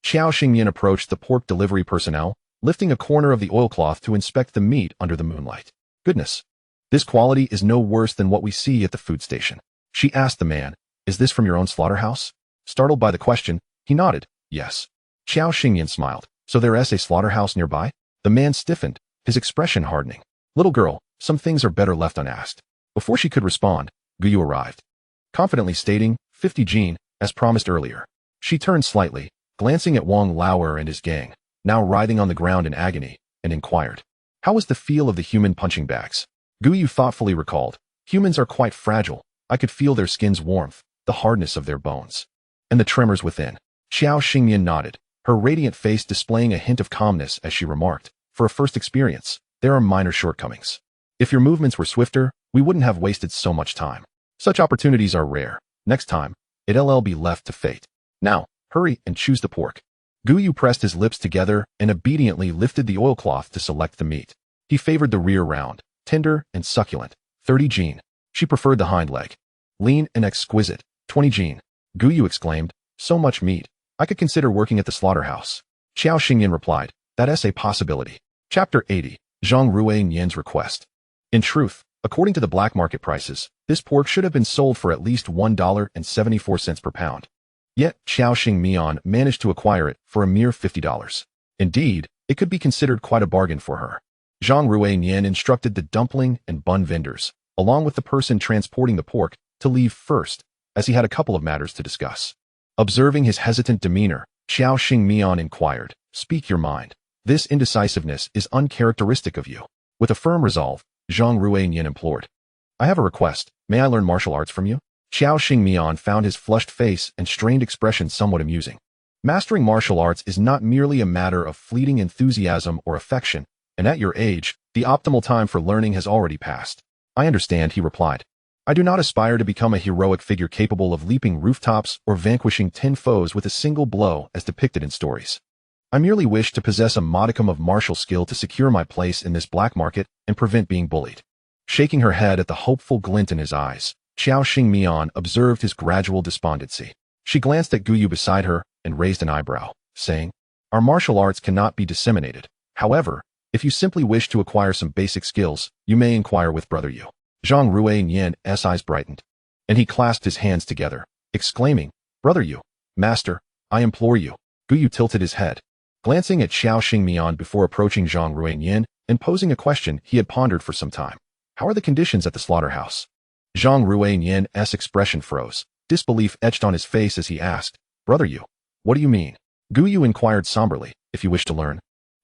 Qiao Xingyan approached the pork delivery personnel, lifting a corner of the oilcloth to inspect the meat under the moonlight. Goodness. This quality is no worse than what we see at the food station. She asked the man, Is this from your own slaughterhouse? Startled by the question, he nodded, Yes. Qiao Xingyan smiled. So there is a slaughterhouse nearby? The man stiffened, his expression hardening. Little girl, some things are better left unasked. Before she could respond, Guyu arrived, confidently stating, 50 gene, as promised earlier. She turned slightly, glancing at Wang Lao and his gang, now writhing on the ground in agony, and inquired, How was the feel of the human punching bags? Guyu thoughtfully recalled, Humans are quite fragile. I could feel their skin's warmth, the hardness of their bones, and the tremors within. Qiao Xingyan nodded, her radiant face displaying a hint of calmness as she remarked, For a first experience, there are minor shortcomings. If your movements were swifter, we wouldn't have wasted so much time. Such opportunities are rare. Next time, it'll be left to fate. Now, hurry and choose the pork. Guyu pressed his lips together and obediently lifted the oilcloth to select the meat. He favored the rear round, tender and succulent, 30 gene. She preferred the hind leg, lean and exquisite, 20 gene. Guyu exclaimed, So much meat. I could consider working at the slaughterhouse. Qiao Xingyan replied, That is a possibility. Chapter 80. Zhang Ruinian's request. In truth, according to the black market prices, this pork should have been sold for at least $1.74 per pound. Yet, Qiao Xingyan managed to acquire it for a mere $50. Indeed, it could be considered quite a bargain for her. Zhang Ruinian instructed the dumpling and bun vendors, along with the person transporting the pork, to leave first, as he had a couple of matters to discuss. Observing his hesitant demeanor, Qiao Xingyan inquired, Speak your mind. This indecisiveness is uncharacteristic of you. With a firm resolve, Zhang Ruinian implored, I have a request. May I learn martial arts from you? Qiao Xingyan found his flushed face and strained expression somewhat amusing. Mastering martial arts is not merely a matter of fleeting enthusiasm or affection, and at your age, the optimal time for learning has already passed. I understand, he replied. I do not aspire to become a heroic figure capable of leaping rooftops or vanquishing 10 foes with a single blow as depicted in stories. I merely wish to possess a modicum of martial skill to secure my place in this black market and prevent being bullied. Shaking her head at the hopeful glint in his eyes, Xiao Xingmian observed his gradual despondency. She glanced at Guyu beside her and raised an eyebrow, saying, "Our martial arts cannot be disseminated. However, if you simply wish to acquire some basic skills, you may inquire with Brother Yu." Zhang Ruiyan's eyes brightened, and he clasped his hands together, exclaiming, "Brother Yu, Master, I implore you." Guyu tilted his head, glancing at Xiao Xingmian before approaching Zhang Ruiyan and posing a question he had pondered for some time. "How are the conditions at the slaughterhouse?" Zhang Ruiyan's expression froze. Disbelief etched on his face as he asked, "Brother Yu, what do you mean?" Guyu inquired somberly, "If you wish to learn,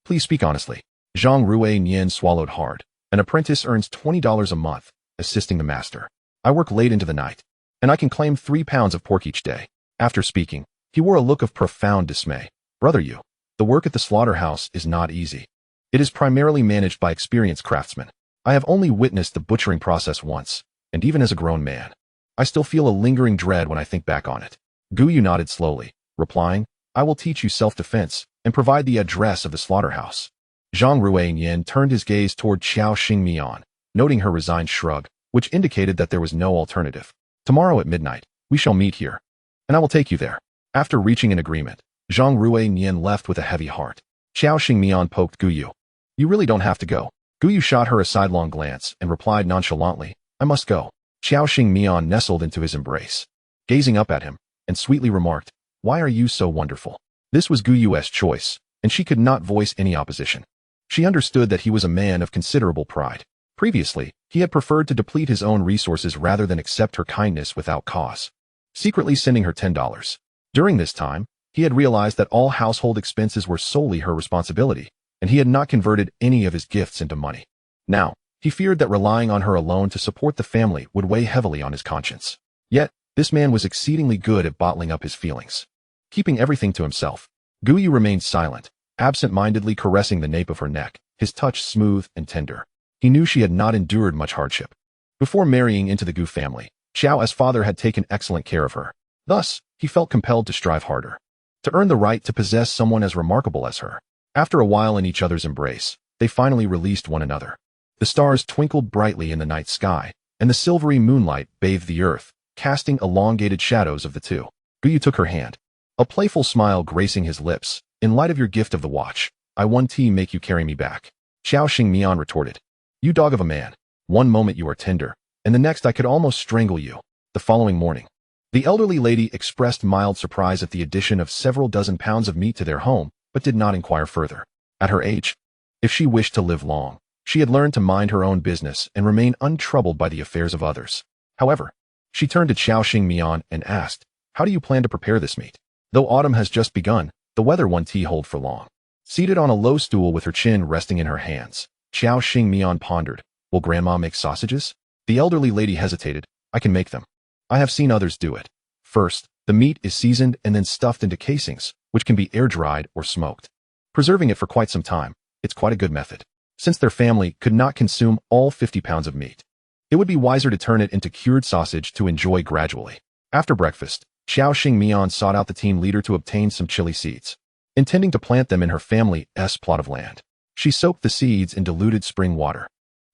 please speak honestly." Zhang Ruiyan swallowed hard. "An apprentice earns $20 a month, assisting the master. I work late into the night, and I can claim 3 pounds of pork each day." After speaking, he wore a look of profound dismay. "Brother Yu, the work at the slaughterhouse is not easy. It is primarily managed by experienced craftsmen. I have only witnessed the butchering process once, and even as a grown man, I still feel a lingering dread when I think back on it." Guyu nodded slowly, replying, "I will teach you self-defense and provide the address of the slaughterhouse." Zhang Ruiyan turned his gaze toward Xiao Xingmian, noting her resigned shrug, which indicated that there was no alternative. "Tomorrow at midnight, we shall meet here, and I will take you there." After reaching an agreement, Zhang Ruiyan left with a heavy heart. Xiao Xingmian poked Guyu. "You really don't have to go." Guyu shot her a sidelong glance and replied nonchalantly, "I must go." Xiao Xingmian nestled into his embrace, gazing up at him, and sweetly remarked, "Why are you so wonderful?" This was Guyu's choice, and she could not voice any opposition. She understood that he was a man of considerable pride. Previously, he had preferred to deplete his own resources rather than accept her kindness without cause, secretly sending her $10. During this time, he had realized that all household expenses were solely her responsibility, and he had not converted any of his gifts into money. Now, he feared that relying on her alone to support the family would weigh heavily on his conscience. Yet, this man was exceedingly good at bottling up his feelings, keeping everything to himself. Guyu remained silent, absent-mindedly caressing the nape of her neck, his touch smooth and tender. He knew she had not endured much hardship. Before marrying into the Gu family, Xiao's father had taken excellent care of her. Thus, he felt compelled to strive harder, to earn the right to possess someone as remarkable as her. After a while in each other's embrace, they finally released one another. The stars twinkled brightly in the night sky, and the silvery moonlight bathed the earth, casting elongated shadows of the two. Guyu took her hand, a playful smile gracing his lips. "In light of your gift of the watch, I one tea make you carry me back." Xiao Xingmian retorted, "You dog of a man. One moment you are tender, and the next I could almost strangle you." The following morning, the elderly lady expressed mild surprise at the addition of several dozen pounds of meat to their home, but did not inquire further. At her age, if she wished to live long, she had learned to mind her own business and remain untroubled by the affairs of others. However, she turned to Xiao Xingmian and asked, "How do you plan to prepare this meat?" Though autumn has just begun, the weather won't hold for long. Seated on a low stool with her chin resting in her hands, Xiao Xingmian pondered, "Will Grandma make sausages?" The elderly lady hesitated. "I can make them. I have seen others do it. First, the meat is seasoned and then stuffed into casings, which can be air-dried or smoked, preserving it for quite some time. It's quite a good method. Since their family could not consume all 50 pounds of meat, it would be wiser to turn it into cured sausage to enjoy gradually." After breakfast, Xiao Xingmian sought out the team leader to obtain some chili seeds, intending to plant them in her family's plot of land. She soaked the seeds in diluted spring water,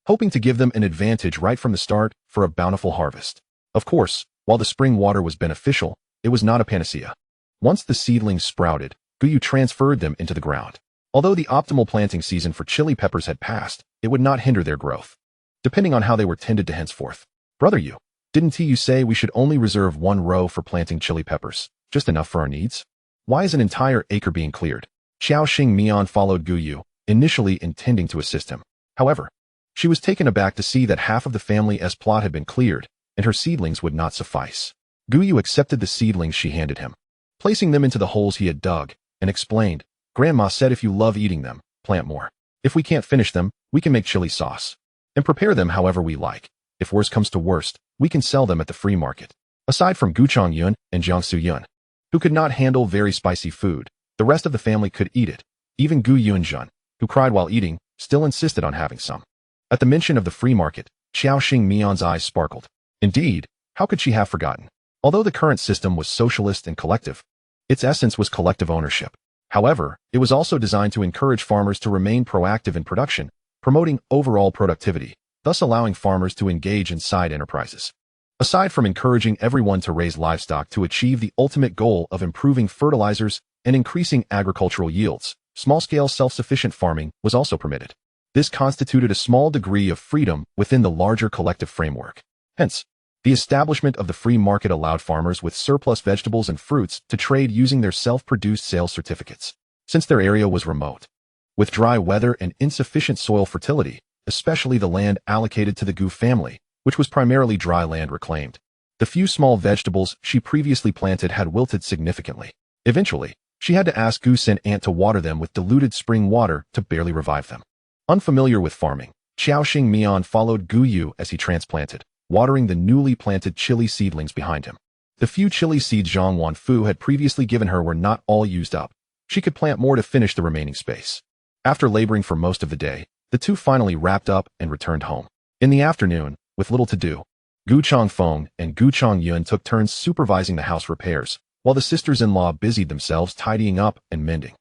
hoping to give them an advantage right from the start for a bountiful harvest. Of course, while the spring water was beneficial, it was not a panacea. Once the seedlings sprouted, Guyu transferred them into the ground. Although the optimal planting season for chili peppers had passed, it would not hinder their growth, depending on how they were tended to henceforth. "Brother Yu, didn't you say we should only reserve 1 row for planting chili peppers, just enough for our needs? Why is an entire acre being cleared?" Xiao Xingmian followed Guyu, initially intending to assist him. However, she was taken aback to see that half of the family's plot had been cleared, and her seedlings would not suffice. Guyu accepted the seedlings she handed him, placing them into the holes he had dug, and explained, "Grandma said if you love eating them, plant more. If we can't finish them, we can make chili sauce, and prepare them however we like. If worst comes to worst, we can sell them at the free market." Aside from Guchang Yun and Jiangsu Yun, who could not handle very spicy food, the rest of the family could eat it. Even Gu Yunjun, who cried while eating, still insisted on having some. At the mention of the free market, Xiao Xingmian's eyes sparkled. Indeed, how could she have forgotten? Although the current system was socialist and collective, its essence was collective ownership. However, it was also designed to encourage farmers to remain proactive in production, promoting overall productivity, thus allowing farmers to engage in side enterprises. Aside from encouraging everyone to raise livestock to achieve the ultimate goal of improving fertilizers and increasing agricultural yields, small-scale self-sufficient farming was also permitted. This constituted a small degree of freedom within the larger collective framework. Hence, the establishment of the free market allowed farmers with surplus vegetables and fruits to trade using their self-produced sales certificates, since their area was remote. With dry weather and insufficient soil fertility, especially the land allocated to the Gu family, which was primarily dry land reclaimed, the few small vegetables she previously planted had wilted significantly. Eventually, she had to ask Gu's aunt to water them with diluted spring water to barely revive them. Unfamiliar with farming, Qiao Xingmian followed Gu Yu as he transplanted, watering the newly planted chili seedlings behind him. The few chili seeds Zhang Wanfu had previously given her were not all used up. She could plant more to finish the remaining space. After laboring for most of the day, the two finally wrapped up and returned home. In the afternoon, with little to do, Gu Changfeng and Gu Changyun took turns supervising the house repairs, while the sisters-in-law busied themselves tidying up and mending.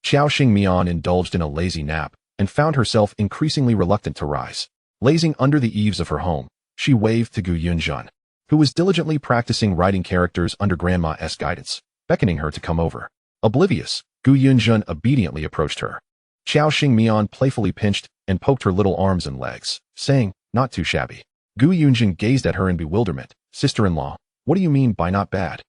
Qiao Xingmian indulged in a lazy nap and found herself increasingly reluctant to rise. Lazing under the eaves of her home, she waved to Gu Yunjun, who was diligently practicing writing characters under Grandma's guidance, beckoning her to come over. Oblivious, Gu Yunjun obediently approached her. Qiao Xingmian playfully pinched and poked her little arms and legs, saying, "Not too shabby." Gu Yunjun gazed at her in bewilderment. "Sister-in-law, what do you mean by not bad?"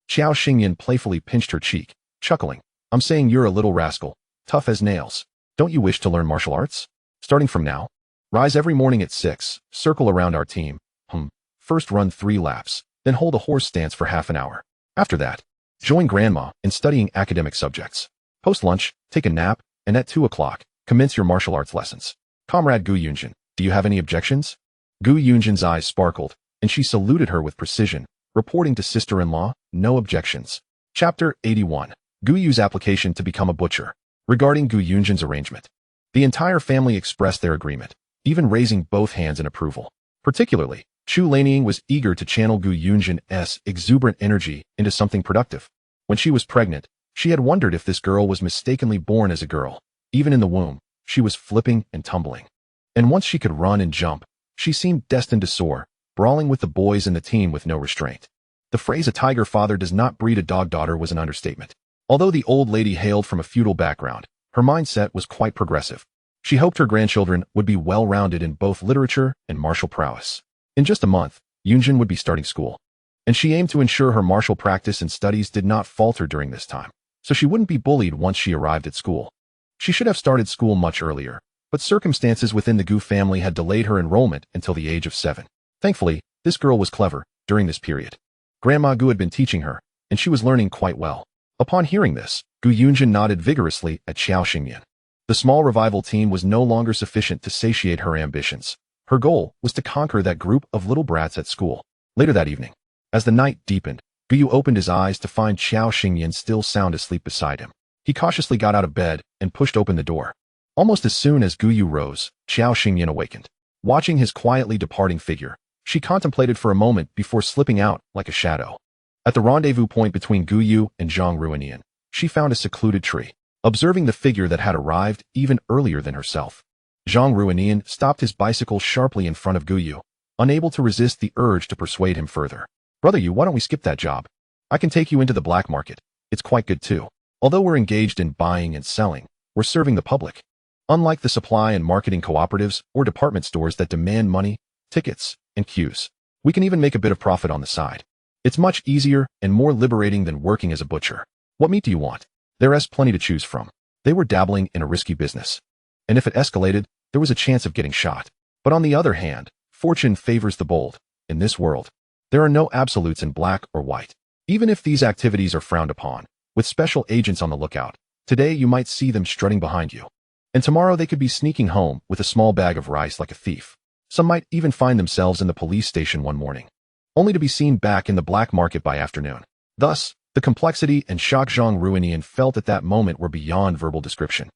Qiao Xingyan playfully pinched her cheek, chuckling. "I'm saying you're a little rascal, tough as nails. Don't you wish to learn martial arts? Starting from now, rise every morning at 6, circle around our team. First run 3 laps, then hold a horse stance for half an hour. After that, join Grandma in studying academic subjects. Post-lunch, take a nap, and at 2 o'clock, commence your martial arts lessons. Comrade Gu Yunjin, do you have any objections?" Gu Yunjin's eyes sparkled, and she saluted her with precision, reporting to sister-in-law, "No objections." Chapter 81. Gu Yu's application to become a butcher. Regarding Gu Yunjin's arrangement, the entire family expressed their agreement, even raising both hands in approval. Particularly, Chu Lanying was eager to channel Gu Yunjin's exuberant energy into something productive. When she was pregnant, she had wondered if this girl was mistakenly born as a girl. Even in the womb, she was flipping and tumbling. And once she could run and jump, she seemed destined to soar, brawling with the boys in the team with no restraint. The phrase "a tiger father does not breed a dog daughter" was an understatement. Although the old lady hailed from a feudal background, her mindset was quite progressive. She hoped her grandchildren would be well-rounded in both literature and martial prowess. In just a month, Yunjin would be starting school, and she aimed to ensure her martial practice and studies did not falter during this time, so she wouldn't be bullied once she arrived at school. She should have started school much earlier, but circumstances within the Gu family had delayed her enrollment until the age of 7. Thankfully, this girl was clever during this period. Grandma Gu had been teaching her, and she was learning quite well. Upon hearing this, Gu Yunjin nodded vigorously at Qiao Xingyan. The small revival team was no longer sufficient to satiate her ambitions. Her goal was to conquer that group of little brats at school. Later that evening, as the night deepened, Gu Yu opened his eyes to find Qiao Xingyan still sound asleep beside him. He cautiously got out of bed and pushed open the door. Almost as soon as Gu Yu rose, Qiao Xingyan awakened. Watching his quietly departing figure, she contemplated for a moment before slipping out like a shadow. At the rendezvous point between Gu Yu and Zhang Ruinian, she found a secluded tree. Observing the figure that had arrived even earlier than herself, Zhang Ruinian stopped his bicycle sharply in front of Gu Yu, unable to resist the urge to persuade him further. "Brother Yu, why don't we skip that job? I can take you into the black market. It's quite good too. Although we're engaged in buying and selling, we're serving the public. Unlike the supply and marketing cooperatives or department stores that demand money, tickets, and queues, we can even make a bit of profit on the side. It's much easier and more liberating than working as a butcher. What meat do you want? There's plenty to choose from." They were dabbling in a risky business, and if it escalated, there was a chance of getting shot. But on the other hand, fortune favors the bold. In this world, there are no absolutes in black or white. Even if these activities are frowned upon, with special agents on the lookout, today you might see them strutting behind you, and tomorrow they could be sneaking home with a small bag of rice like a thief. Some might even find themselves in the police station one morning, only to be seen back in the black market by afternoon. Thus, the complexity and shock Zhang Ruinian felt at that moment were beyond verbal description.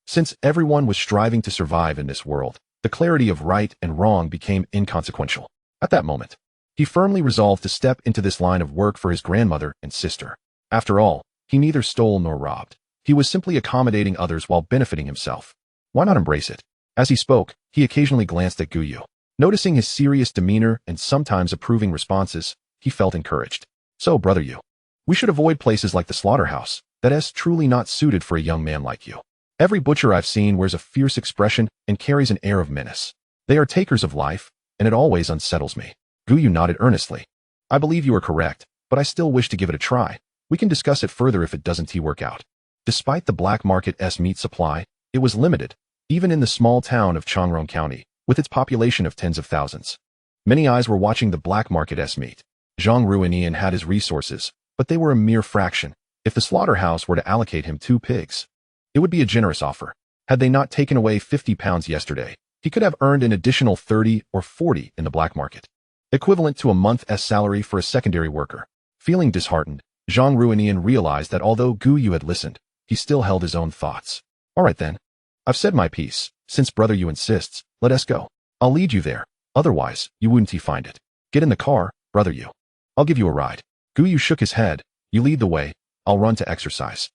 Since everyone was striving to survive in this world, the clarity of right and wrong became inconsequential. At that moment, he firmly resolved to step into this line of work for his grandmother and sister. After all, he neither stole nor robbed. He was simply accommodating others while benefiting himself. Why not embrace it? As he spoke, he occasionally glanced at Gu Yu. Noticing his serious demeanor and sometimes approving responses, he felt encouraged. So, brother Yu, we should avoid places like the slaughterhouse. That is truly not suited for a young man like you. Every butcher I've seen wears a fierce expression and carries an air of menace. They are takers of life, and it always unsettles me. Guyu nodded earnestly. I believe you are correct, but I still wish to give it a try. We can discuss it further if it doesn't work out. Despite the black market's meat supply, it was limited, even in the small town of Changrong County, with its population of tens of thousands. Many eyes were watching the black market's meat. Zhang Ruinian had his resources, but they were a mere fraction. If the slaughterhouse were to allocate him 2 pigs, it would be a generous offer. Had they not taken away 50 pounds yesterday, he could have earned an additional 30 or 40 in the black market, equivalent to a month's salary for a secondary worker. Feeling disheartened, Zhang Ruinian realized that although Guyu had listened, he still held his own thoughts. All right then. I've said my piece. Since brother Yu insists, let us go. I'll lead you there. Otherwise, you wouldn't find it. Get in the car, brother Yu. I'll give you a ride. Guyu shook his head. You lead the way. I'll run to exercise.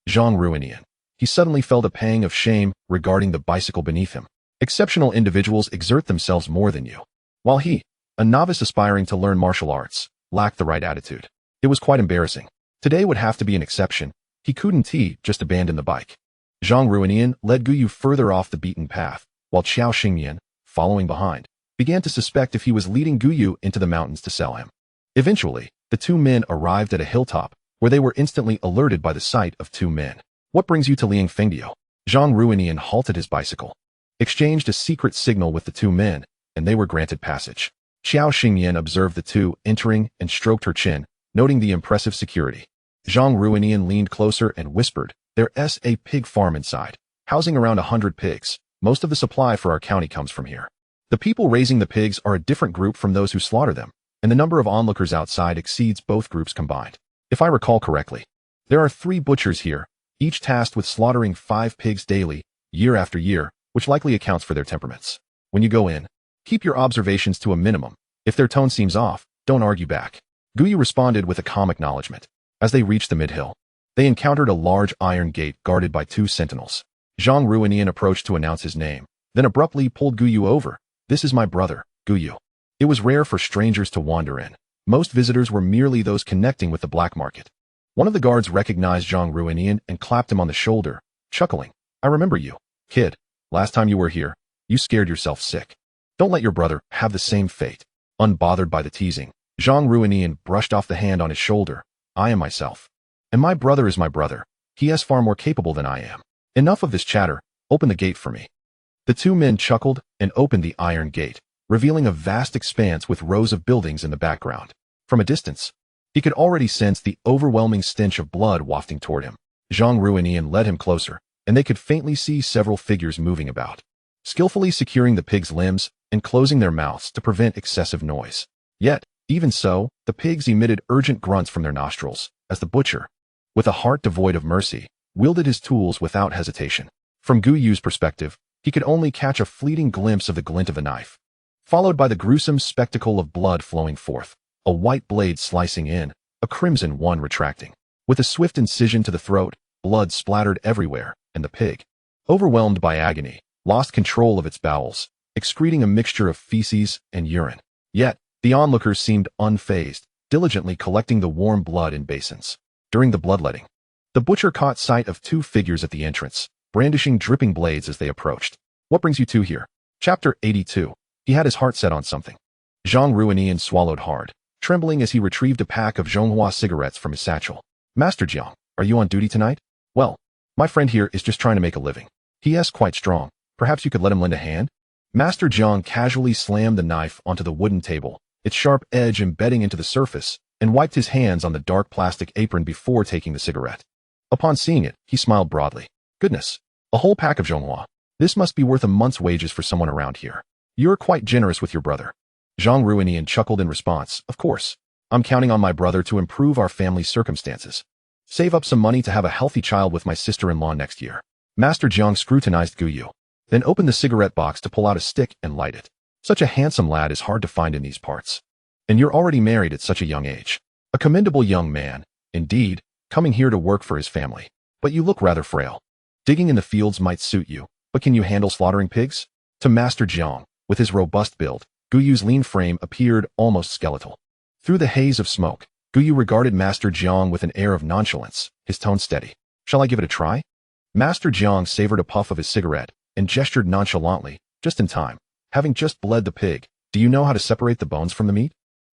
Zhang Ruinian. He suddenly felt a pang of shame regarding the bicycle beneath him. Exceptional individuals exert themselves more than you, while he, a novice aspiring to learn martial arts, lacked the right attitude. It was quite embarrassing. Today would have to be an exception. He couldn't just abandon the bike. Zhang Ruinian led Guyu further off the beaten path, while Qiao Xingyan, following behind, began to suspect if he was leading Guyu into the mountains to sell him. Eventually, the 2 men arrived at a hilltop, where they were instantly alerted by the sight of 2 men. What brings you to Liang Fengdio? Zhang Ruinian halted his bicycle, exchanged a secret signal with the 2 men, and they were granted passage. Qiao Xingyan observed the 2 entering and stroked her chin, noting the impressive security. Zhang Ruinian leaned closer and whispered, There's a pig farm inside, housing around 100 pigs. Most of the supply for our county comes from here. The people raising the pigs are a different group from those who slaughter them, and the number of onlookers outside exceeds both groups combined. If I recall correctly, there are 3 butchers here, each tasked with slaughtering 5 pigs daily, year after year, which likely accounts for their temperaments. When you go in, keep your observations to a minimum. If their tone seems off, don't argue back. Guyu responded with a calm acknowledgement. As they reached the mid-hill, they encountered a large iron gate guarded by 2 sentinels. Zhang Ruinian approached to announce his name, then abruptly pulled Guyu over. This is my brother, Guyu. It was rare for strangers to wander in. Most visitors were merely those connecting with the black market. One of the guards recognized Zhang Ruinian and clapped him on the shoulder, chuckling. I remember you, kid. Last time you were here, you scared yourself sick. Don't let your brother have the same fate. Unbothered by the teasing, Zhang Ruinian brushed off the hand on his shoulder. I am myself. And my brother is my brother. He is far more capable than I am. Enough of this chatter. Open the gate for me. The 2 men chuckled and opened the iron gate, revealing a vast expanse with rows of buildings in the background. From a distance, he could already sense the overwhelming stench of blood wafting toward him. Zhang Ruinian led him closer, and they could faintly see several figures moving about, skillfully securing the pigs' limbs and closing their mouths to prevent excessive noise. Yet, even so, the pigs emitted urgent grunts from their nostrils, as the butcher, with a heart devoid of mercy, wielded his tools without hesitation. From Guyu's perspective, he could only catch a fleeting glimpse of the glint of a knife, followed by the gruesome spectacle of blood flowing forth, a white blade slicing in, a crimson one retracting. With a swift incision to the throat, blood splattered everywhere, and the pig, overwhelmed by agony, lost control of its bowels, excreting a mixture of feces and urine. Yet, the onlookers seemed unfazed, diligently collecting the warm blood in basins. During the bloodletting, the butcher caught sight of 2 figures at the entrance, brandishing dripping blades as they approached. What brings you 2 here? Chapter 82. He had his heart set on something. Zhang Ruinian swallowed hard, trembling as he retrieved a pack of Zhonghua cigarettes from his satchel. Master Jiang, are you on duty tonight? Well, my friend here is just trying to make a living. He is quite strong. Perhaps you could let him lend a hand? Master Jiang casually slammed the knife onto the wooden table, its sharp edge embedding into the surface, and wiped his hands on the dark plastic apron before taking the cigarette. Upon seeing it, he smiled broadly. Goodness, a whole pack of Zhonghua. This must be worth a month's wages for someone around here. You're quite generous with your brother. Zhang Ruinian chuckled in response. Of course, I'm counting on my brother to improve our family's circumstances. Save up some money to have a healthy child with my sister-in-law next year. Master Jiang scrutinized Guyu, then opened the cigarette box to pull out a stick and light it. Such a handsome lad is hard to find in these parts. And you're already married at such a young age. A commendable young man, indeed, coming here to work for his family. But you look rather frail. Digging in the fields might suit you, but can you handle slaughtering pigs? To Master Jiang, with his robust build, Guyu's lean frame appeared almost skeletal. Through the haze of smoke, Guyu regarded Master Jiang with an air of nonchalance, his tone steady. Shall I give it a try? Master Jiang savored a puff of his cigarette and gestured nonchalantly, just in time. Having just bled the pig, do you know how to separate the bones from the meat?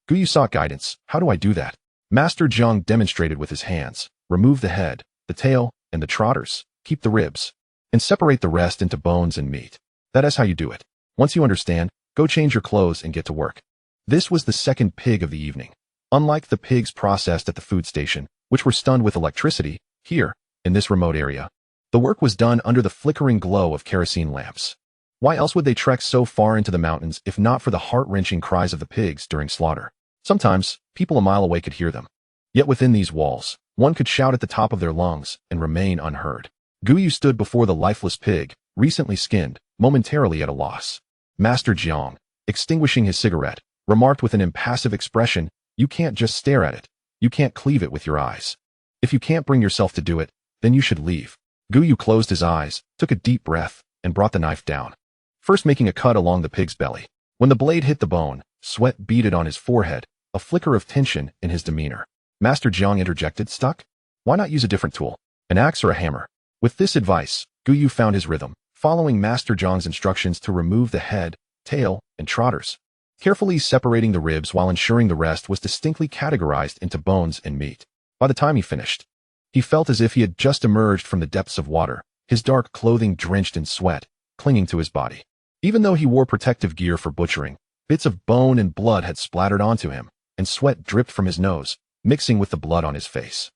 Guyu sought guidance. How do I do that? Master Jiang demonstrated with his hands. Remove the head, the tail, and the trotters. Keep the ribs. And separate the rest into bones and meat. That is how you do it. Once you understand, go change your clothes and get to work. This was the second pig of the evening. Unlike the pigs processed at the food station, which were stunned with electricity, here, in this remote area, the work was done under the flickering glow of kerosene lamps. Why else would they trek so far into the mountains if not for the heart-wrenching cries of the pigs during slaughter? Sometimes, people a mile away could hear them. Yet within these walls, one could shout at the top of their lungs and remain unheard. Guyu stood before the lifeless pig, recently skinned, momentarily at a loss. Master Jiang, extinguishing his cigarette, remarked with an impassive expression, "You can't just stare at it. You can't cleave it with your eyes. If you can't bring yourself to do it, then you should leave." Guyu closed his eyes, took a deep breath, and brought the knife down, first making a cut along the pig's belly. When the blade hit the bone, sweat beaded on his forehead, a flicker of tension in his demeanor. Master Jiang interjected, "Stuck? Why not use a different tool? An axe or a hammer?" With this advice, Guyu found his rhythm, following Master Jiang's instructions to remove the head, tail, and trotters, carefully separating the ribs while ensuring the rest was distinctly categorized into bones and meat. By the time he finished, he felt as if he had just emerged from the depths of water, his dark clothing drenched in sweat, clinging to his body. Even though he wore protective gear for butchering, bits of bone and blood had splattered onto him, and sweat dripped from his nose, mixing with the blood on his face,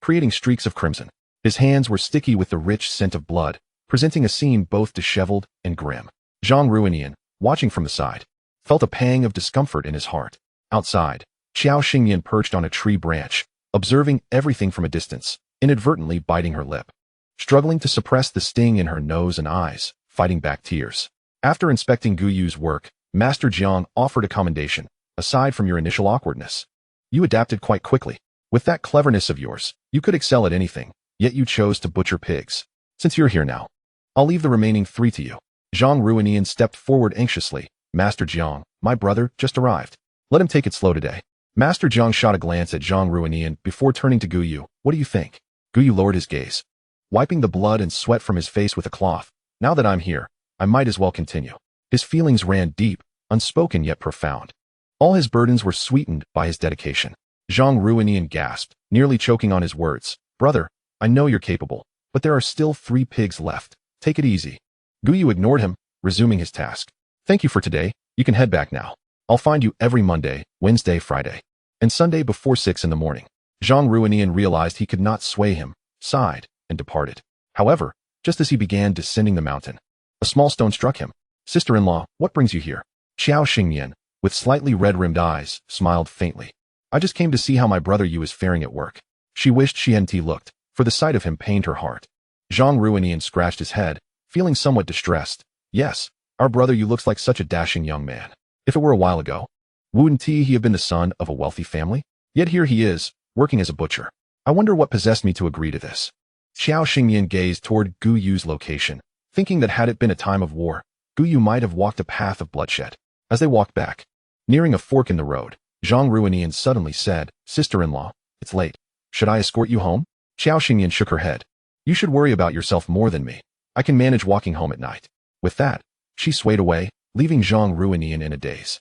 creating streaks of crimson. His hands were sticky with the rich scent of blood, presenting a scene both disheveled and grim. Zhang Ruinian, watching from the side, felt a pang of discomfort in his heart. Outside, Qiao Xingyan perched on a tree branch, observing everything from a distance, inadvertently biting her lip, struggling to suppress the sting in her nose and eyes, fighting back tears. After inspecting Guyu's work, Master Jiang offered a commendation. "Aside from your initial awkwardness, you adapted quite quickly. With that cleverness of yours, you could excel at anything, yet you chose to butcher pigs. Since you're here now, I'll leave the remaining 3 to you." Zhang Ruinian stepped forward anxiously. "Master Jiang, my brother just arrived. Let him take it slow today." Master Jiang shot a glance at Zhang Ruinian before turning to Guyu. "What do you think?" Guyu lowered his gaze, wiping the blood and sweat from his face with a cloth. "Now that I'm here, I might as well continue." His feelings ran deep, unspoken yet profound. All his burdens were sweetened by his dedication. Zhang Ruinian gasped, nearly choking on his words. "Brother, I know you're capable, but there are still 3 pigs left. Take it easy." Guyu ignored him, resuming his task. "Thank you for today. You can head back now. I'll find you every Monday, Wednesday, Friday, and Sunday before 6 in the morning." Zhang Ruinian realized he could not sway him, sighed, and departed. However, just as he began descending the mountain, a small stone struck him. "Sister-in-law, what brings you here?" Qiao Xingyan, with slightly red-rimmed eyes, smiled faintly. "I just came to see how my brother Yu is faring at work." She wished she hadn't looked, for the sight of him pained her heart. Zhang Ruinian scratched his head, feeling somewhat distressed. "Yes, our brother Yu looks like such a dashing young man. If it were a while ago, wouldn't he have been the son of a wealthy family? Yet here he is, working as a butcher. I wonder what possessed me to agree to this." Qiao Xingyan gazed toward Guyu's location, thinking that had it been a time of war, Guyu might have walked a path of bloodshed. As they walked back, nearing a fork in the road, Zhang Ruinian suddenly said, "Sister-in-law, it's late. Should I escort you home?" Qiao Xingyan shook her head. "You should worry about yourself more than me. I can manage walking home at night." With that, she swayed away, leaving Zhang Ruinian in a daze.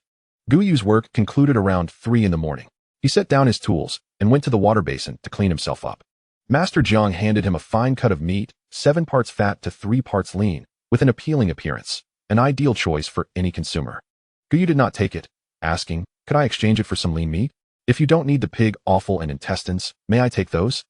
Guyu's work concluded around 3 in the morning. He set down his tools and went to the water basin to clean himself up. Master Jiang handed him a fine cut of meat, 7 parts fat to 3 parts lean, with an appealing appearance, an ideal choice for any consumer. Guyu did not take it, asking, "Could I exchange it for some lean meat? If you don't need the pig offal and intestines, may I take those?"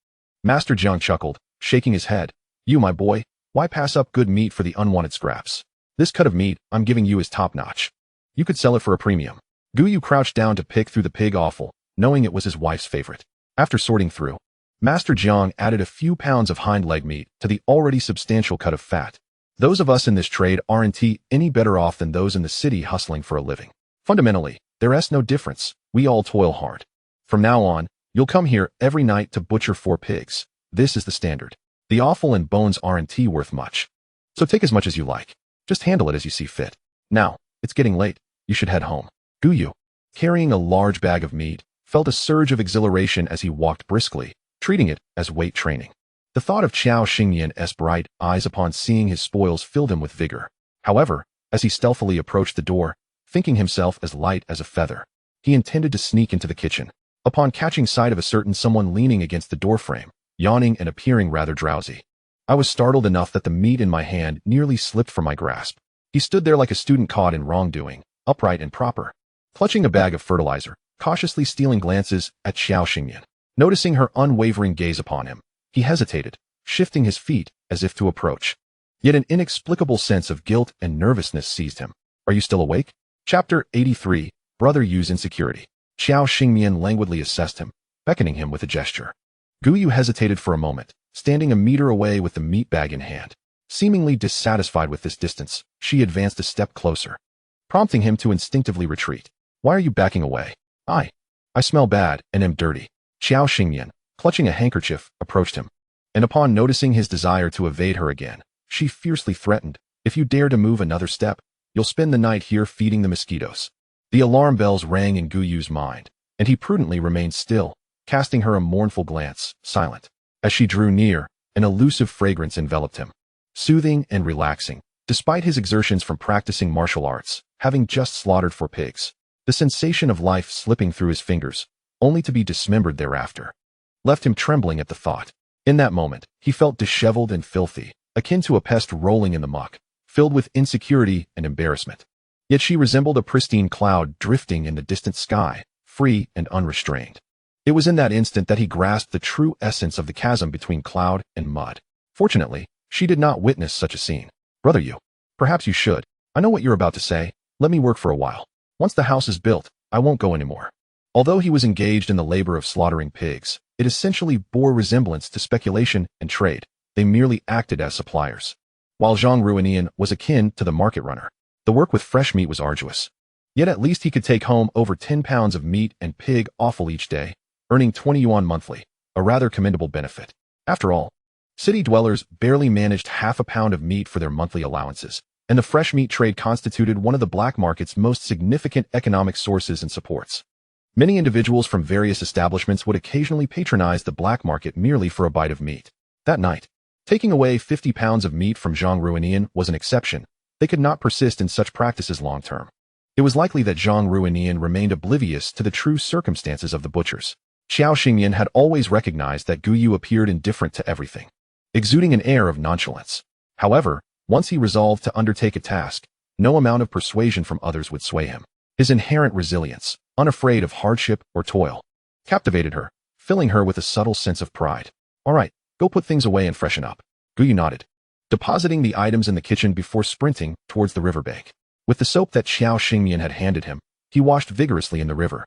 Master Jiang chuckled, shaking his head. "You, my boy, why pass up good meat for the unwanted scraps? This cut of meat I'm giving you is top-notch. You could sell it for a premium." Guyu crouched down to pick through the pig offal, knowing it was his wife's favorite. After sorting through, Master Jiang added a few pounds of hind leg meat to the already substantial cut of fat. Those of us in this trade aren't any better off than those in the city hustling for a living. Fundamentally, there's no difference. We all toil hard. From now on, you'll come here every night to butcher 4 pigs. This is the standard. The offal and bones aren't worth much. So take as much as you like. Just handle it as you see fit. Now, it's getting late. You should head home. Guyu, carrying a large bag of meat, felt a surge of exhilaration as he walked briskly, treating it as weight training. The thought of Qiao Xingyan's bright eyes upon seeing his spoils filled him with vigor. However, as he stealthily approached the door, thinking himself as light as a feather, he intended to sneak into the kitchen. Upon catching sight of a certain someone leaning against the doorframe, yawning and appearing rather drowsy, I was startled enough that the meat in my hand nearly slipped from my grasp. He stood there like a student caught in wrongdoing, upright and proper, clutching a bag of fertilizer, cautiously stealing glances at Qiao Xingyan. Noticing her unwavering gaze upon him, he hesitated, shifting his feet as if to approach. Yet an inexplicable sense of guilt and nervousness seized him. Are you still awake? Chapter 83, Brother Yu's Insecurity. Qiao Xingyan languidly assessed him, beckoning him with a gesture. Guyu hesitated for a moment, standing a meter away with the meat bag in hand. Seemingly dissatisfied with this distance, she advanced a step closer, prompting him to instinctively retreat. Why are you backing away? I smell bad and am dirty. Qiao Xingyan, clutching a handkerchief, approached him, and upon noticing his desire to evade her again, she fiercely threatened, if you dare to move another step, you'll spend the night here feeding the mosquitoes. The alarm bells rang in Guyu's mind, and he prudently remained still, casting her a mournful glance, silent. As she drew near, an elusive fragrance enveloped him, soothing and relaxing, despite his exertions from practicing martial arts, having just slaughtered 4 pigs. The sensation of life slipping through his fingers, only to be dismembered thereafter, left him trembling at the thought. In that moment, he felt disheveled and filthy, akin to a pest rolling in the muck, filled with insecurity and embarrassment. Yet she resembled a pristine cloud drifting in the distant sky, free and unrestrained. It was in that instant that he grasped the true essence of the chasm between cloud and mud. Fortunately, she did not witness such a scene. Brother Yu, perhaps you should. I know what you're about to say. Let me work for a while. Once the house is built, I won't go anymore. Although he was engaged in the labor of slaughtering pigs, it essentially bore resemblance to speculation and trade. They merely acted as suppliers. While Zhang Ruinian was akin to the market runner, the work with fresh meat was arduous. Yet at least he could take home over 10 pounds of meat and pig offal each day, earning 20 yuan monthly, a rather commendable benefit. After all, city dwellers barely managed half a pound of meat for their monthly allowances, and the fresh meat trade constituted one of the black market's most significant economic sources and supports. Many individuals from various establishments would occasionally patronize the black market merely for a bite of meat. That night, taking away 50 pounds of meat from Zhang Ruinian was an exception. They could not persist in such practices long term. It was likely that Zhang Ruinian remained oblivious to the true circumstances of the butchers. Qiao Xingyan had always recognized that Guyu appeared indifferent to everything, exuding an air of nonchalance. However, once he resolved to undertake a task, no amount of persuasion from others would sway him. His inherent resilience, unafraid of hardship or toil, captivated her, filling her with a subtle sense of pride. All right, go put things away and freshen up. Guyu nodded, depositing the items in the kitchen before sprinting towards the riverbank. With the soap that Qiao Xingyan had handed him, he washed vigorously in the river,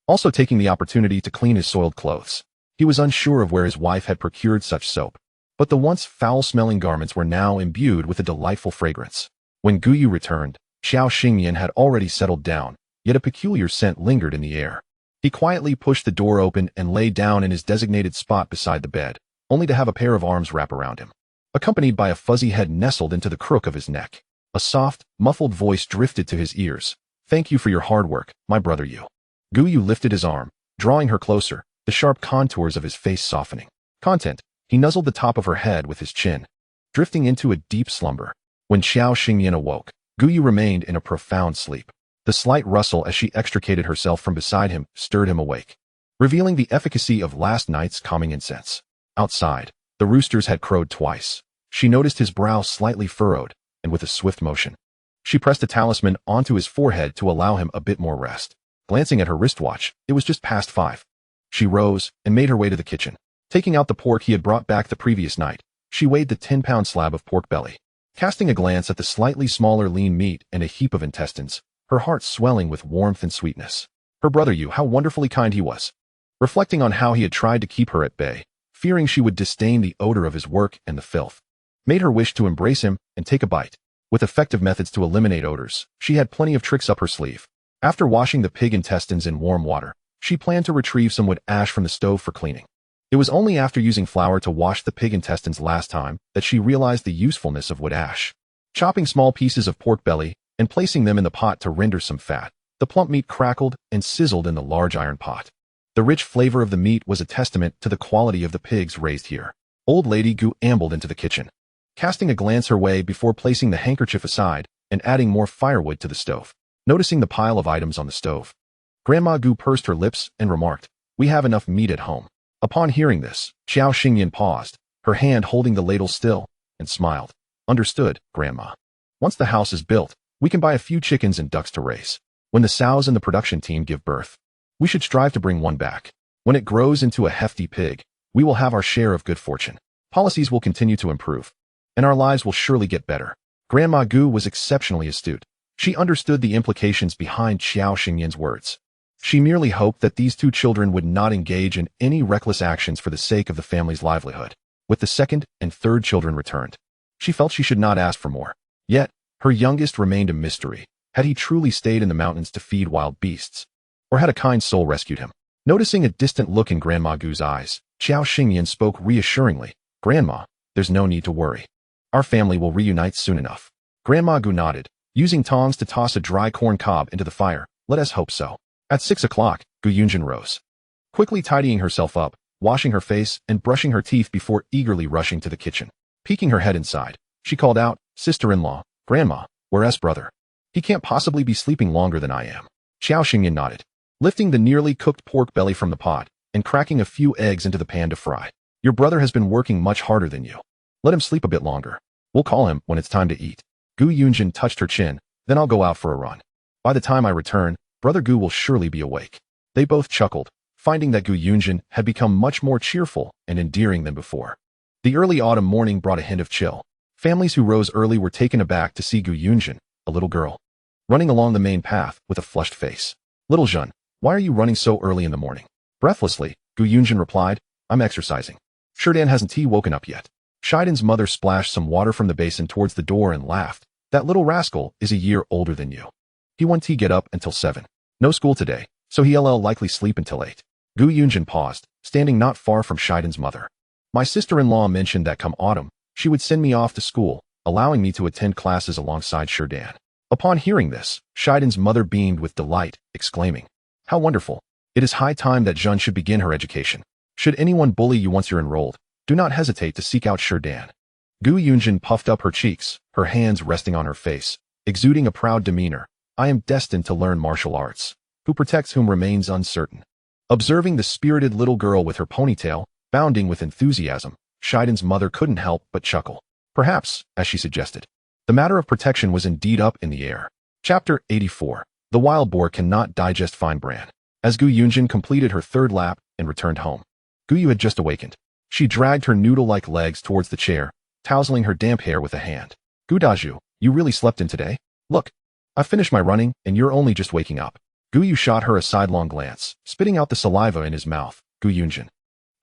also taking the opportunity to clean his soiled clothes. He was unsure of where his wife had procured such soap, but the once foul-smelling garments were now imbued with a delightful fragrance. When Guyu returned, Qiao Xingyan had already settled down, yet a peculiar scent lingered in the air. He quietly pushed the door open and lay down in his designated spot beside the bed, only to have a pair of arms wrap around him, accompanied by a fuzzy head nestled into the crook of his neck. A soft, muffled voice drifted to his ears. Thank you for your hard work, my brother Yu. Guyu lifted his arm, drawing her closer, the sharp contours of his face softening. Content, he nuzzled the top of her head with his chin, drifting into a deep slumber. When Qiao Xingyan awoke, Guyu remained in a profound sleep. The slight rustle as she extricated herself from beside him stirred him awake, revealing the efficacy of last night's calming incense. Outside, the roosters had crowed twice. She noticed his brow slightly furrowed, and with a swift motion, she pressed a talisman onto his forehead to allow him a bit more rest. Glancing at her wristwatch, it was just past 5. She rose and made her way to the kitchen. Taking out the pork he had brought back the previous night, she weighed the 10-pound slab of pork belly. Casting a glance at the slightly smaller lean meat and a heap of intestines, her heart swelling with warmth and sweetness. Her brother Yu, how wonderfully kind he was. Reflecting on how he had tried to keep her at bay, fearing she would disdain the odor of his work and the filth, made her wish to embrace him and take a bite. With effective methods to eliminate odors, she had plenty of tricks up her sleeve. After washing the pig intestines in warm water, she planned to retrieve some wood ash from the stove for cleaning. It was only after using flour to wash the pig intestines last time that she realized the usefulness of wood ash. Chopping small pieces of pork belly and placing them in the pot to render some fat, The plump meat crackled and sizzled in the large iron pot. The rich flavor of the meat was a testament to the quality of the pigs raised here. Old Lady Gu ambled into the kitchen, casting a glance her way before placing the handkerchief aside and adding more firewood to the stove. Noticing the pile of items on the stove, Grandma Gu pursed her lips and remarked, "We have enough meat at home." Upon hearing this, Xiao Xingyan paused, her hand holding the ladle still, and smiled. "Understood, Grandma. Once the house is built, we can buy a few chickens and ducks to raise. When the sows in the production team give birth, we should strive to bring one back. When it grows into a hefty pig, we will have our share of good fortune. Policies will continue to improve, and our lives will surely get better." Grandma Gu was exceptionally astute. She understood the implications behind Xiao Xingyan's words. She merely hoped that these two children would not engage in any reckless actions for the sake of the family's livelihood. With the second and third children returned, she felt she should not ask for more. Yet, her youngest remained a mystery. Had he truly stayed in the mountains to feed wild beasts? Or had a kind soul rescued him? Noticing a distant look in Grandma Gu's eyes, Xiao Xingyan spoke reassuringly. "Grandma, there's no need to worry. Our family will reunite soon enough." Grandma Gu nodded, using tongs to toss a dry corn cob into the fire. "Let us hope so." At 6 o'clock, Gu Yunjin rose, quickly tidying herself up, washing her face and brushing her teeth before eagerly rushing to the kitchen. Peeking her head inside, she called out, "Sister-in-law, Grandma, where's brother? He can't possibly be sleeping longer than I am." Xiao Xingyan nodded, lifting the nearly cooked pork belly from the pot and cracking a few eggs into the pan to fry. "Your brother has been working much harder than you. Let him sleep a bit longer. We'll call him when it's time to eat." Gu Yunjin touched her chin. "Then I'll go out for a run. By the time I return, Brother Gu will surely be awake." They both chuckled, finding that Gu Yunjin had become much more cheerful and endearing than before. The early autumn morning brought a hint of chill. Families who rose early were taken aback to see Gu Yunjin, a little girl, running along the main path with a flushed face. "Little Jean, why are you running so early in the morning?" Breathlessly, Gu Yunjin replied, "I'm exercising. Shurdan hasn't woken up yet." Shidan's mother splashed some water from the basin towards the door and laughed. "That little rascal is a year older than you. He won't get up until 7. No school today, so he'll likely sleep until 8. Gu Yunjin paused, standing not far from Shidan's mother. "My sister-in-law mentioned that come autumn, she would send me off to school, allowing me to attend classes alongside Shurdan." Upon hearing this, Shidan's mother beamed with delight, exclaiming, "How wonderful! It is high time that Jeanne should begin her education. Should anyone bully you once you're enrolled, do not hesitate to seek out Shurdan." Gu Yunjin puffed up her cheeks, her hands resting on her face, exuding a proud demeanor. "I am destined to learn martial arts. Who protects whom remains uncertain." Observing the spirited little girl with her ponytail, bounding with enthusiasm, Shidan's mother couldn't help but chuckle. Perhaps, as she suggested, the matter of protection was indeed up in the air. Chapter 84. The wild boar cannot digest fine bran. As Gu Yunjin completed her third lap and returned home, Gu Yu had just awakened. She dragged her noodle-like legs towards the chair, tousling her damp hair with a hand. "Gu Daju, you really slept in today? Look, I've finished my running and you're only just waking up." Gu Yu shot her a sidelong glance, spitting out the saliva in his mouth. "Gu Yunjin,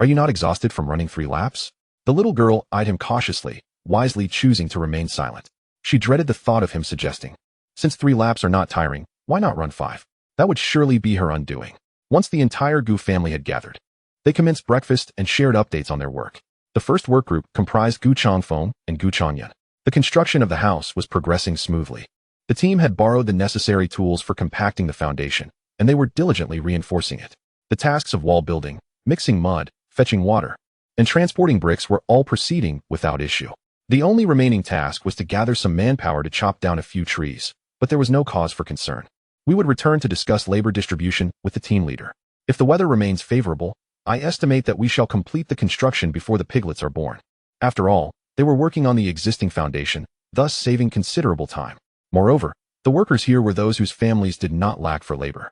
are you not exhausted from running 3 laps?" The little girl eyed him cautiously, wisely choosing to remain silent. She dreaded the thought of him suggesting, "Since 3 laps are not tiring, why not run 5? That would surely be her undoing. Once the entire Gu family had gathered, they commenced breakfast and shared updates on their work. The first work group comprised Gu Changfeng and Gu Changyan. The construction of the house was progressing smoothly. The team had borrowed the necessary tools for compacting the foundation, and they were diligently reinforcing it. The tasks of wall building, mixing mud, fetching water, and transporting bricks were all proceeding without issue. The only remaining task was to gather some manpower to chop down a few trees, but there was no cause for concern. We would return to discuss labor distribution with the team leader. If the weather remains favorable, I estimate that we shall complete the construction before the piglets are born. After all, they were working on the existing foundation, thus saving considerable time. Moreover, the workers here were those whose families did not lack for labor.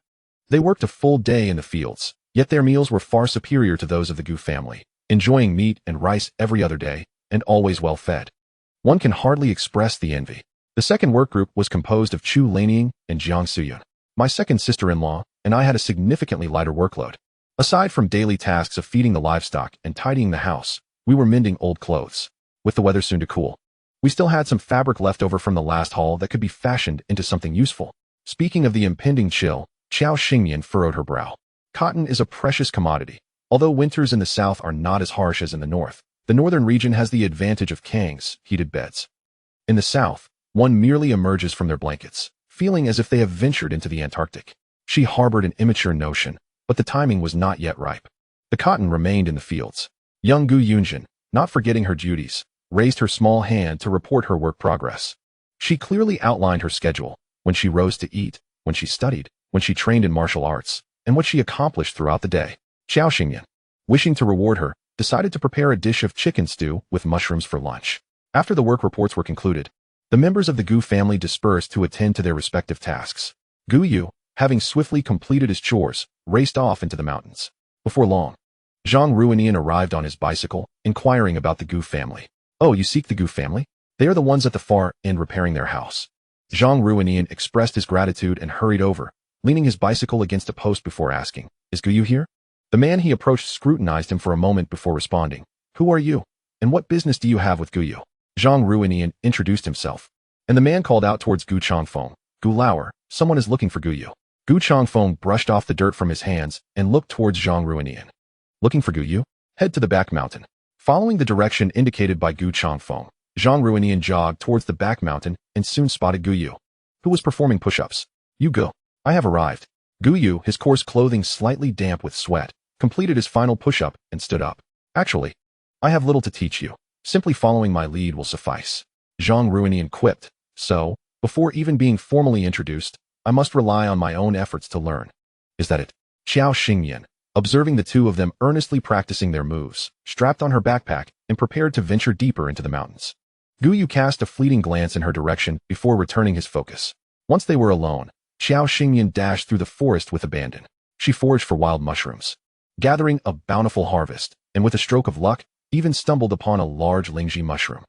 They worked a full day in the fields, yet their meals were far superior to those of the Gu family, enjoying meat and rice every other day, and always well fed. One can hardly express the envy. The second work group was composed of Chu Lanying and Jiang Suyun. My second sister-in-law and I had a significantly lighter workload. Aside from daily tasks of feeding the livestock and tidying the house, we were mending old clothes. With the weather soon to cool, we still had some fabric left over from the last haul that could be fashioned into something useful. Speaking of the impending chill, Xiao Xingyan furrowed her brow. Cotton is a precious commodity. Although winters in the south are not as harsh as in the north, the northern region has the advantage of Kang's heated beds. In the south, one merely emerges from their blankets, feeling as if they have ventured into the Antarctic. She harbored an immature notion, but the timing was not yet ripe. The cotton remained in the fields. Young Gu Yunjin, not forgetting her duties, raised her small hand to report her work progress. She clearly outlined her schedule, when she rose to eat, when she studied, when she trained in martial arts, and what she accomplished throughout the day. Xiao Xingyan, wishing to reward her, decided to prepare a dish of chicken stew with mushrooms for lunch. After the work reports were concluded, the members of the Gu family dispersed to attend to their respective tasks. Gu Yu, having swiftly completed his chores, raced off into the mountains. Before long, Zhang Ruinian arrived on his bicycle, inquiring about the Gu family. "Oh, you seek the Gu family? They are the ones at the far end repairing their house." Zhang Ruinian expressed his gratitude and hurried over, leaning his bicycle against a post before asking, "Is Gu Yu here?" The man he approached scrutinized him for a moment before responding, "Who are you? And what business do you have with Gu Yu?" Zhang Ruinian introduced himself, and the man called out towards Gu Changfeng, "Gu Lauer, someone is looking for Gu Yu." Gu Changfeng brushed off the dirt from his hands and looked towards Zhang Ruinian. "Looking for Gu Yu? Head to the back mountain." Following the direction indicated by Gu Changfeng, Zhang Ruinian jogged towards the back mountain and soon spotted Gu Yu, who was performing push-ups. "You go. I have arrived." Gu Yu, his coarse clothing slightly damp with sweat, completed his final push-up and stood up. "Actually, I have little to teach you. Simply following my lead will suffice." Zhang Ruinian quipped. "So, before even being formally introduced, I must rely on my own efforts to learn. Is that it?" Xiao Xingyan, observing the two of them earnestly practicing their moves, strapped on her backpack and prepared to venture deeper into the mountains. Gu Yu cast a fleeting glance in her direction before returning his focus. Once they were alone, Xiao Xingyan dashed through the forest with abandon. She foraged for wild mushrooms, gathering a bountiful harvest, and with a stroke of luck, even stumbled upon a large Lingji mushroom.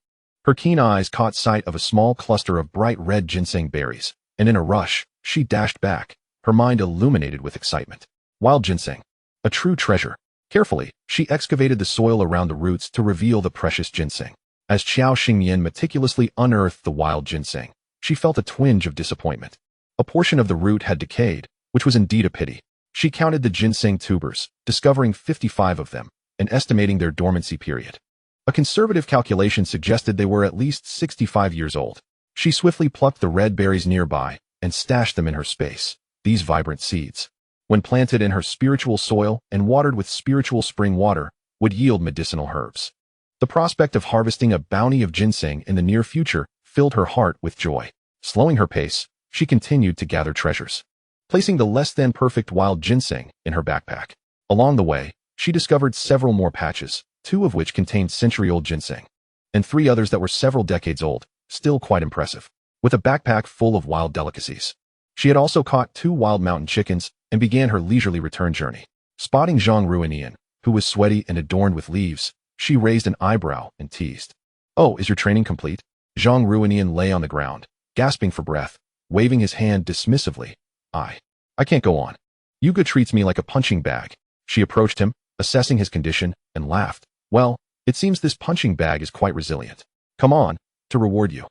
Her keen eyes caught sight of a small cluster of bright red ginseng berries, and in a rush, she dashed back, her mind illuminated with excitement. Wild ginseng, a true treasure. Carefully, she excavated the soil around the roots to reveal the precious ginseng. As Xiao Xingyan meticulously unearthed the wild ginseng, she felt a twinge of disappointment. A portion of the root had decayed, which was indeed a pity. She counted the ginseng tubers, discovering 55 of them, and estimating their dormancy period. A conservative calculation suggested they were at least 65 years old. She swiftly plucked the red berries nearby and stashed them in her space. These vibrant seeds, when planted in her spiritual soil and watered with spiritual spring water, would yield medicinal herbs. The prospect of harvesting a bounty of ginseng in the near future filled her heart with joy. Slowing her pace, she continued to gather treasures, placing the less-than-perfect wild ginseng in her backpack. Along the way, she discovered several more patches, 2 of which contained century-old ginseng, and 3 others that were several decades old, still quite impressive. With a backpack full of wild delicacies, she had also caught 2 wild mountain chickens and began her leisurely return journey. Spotting Zhang Ruinian, who was sweaty and adorned with leaves, she raised an eyebrow and teased. "Oh, is your training complete?" Zhang Ruinian lay on the ground, gasping for breath, waving his hand dismissively. I can't go on. Yuga treats me like a punching bag." She approached him, assessing his condition, and laughed. "Well, it seems this punching bag is quite resilient. Come on, to reward you,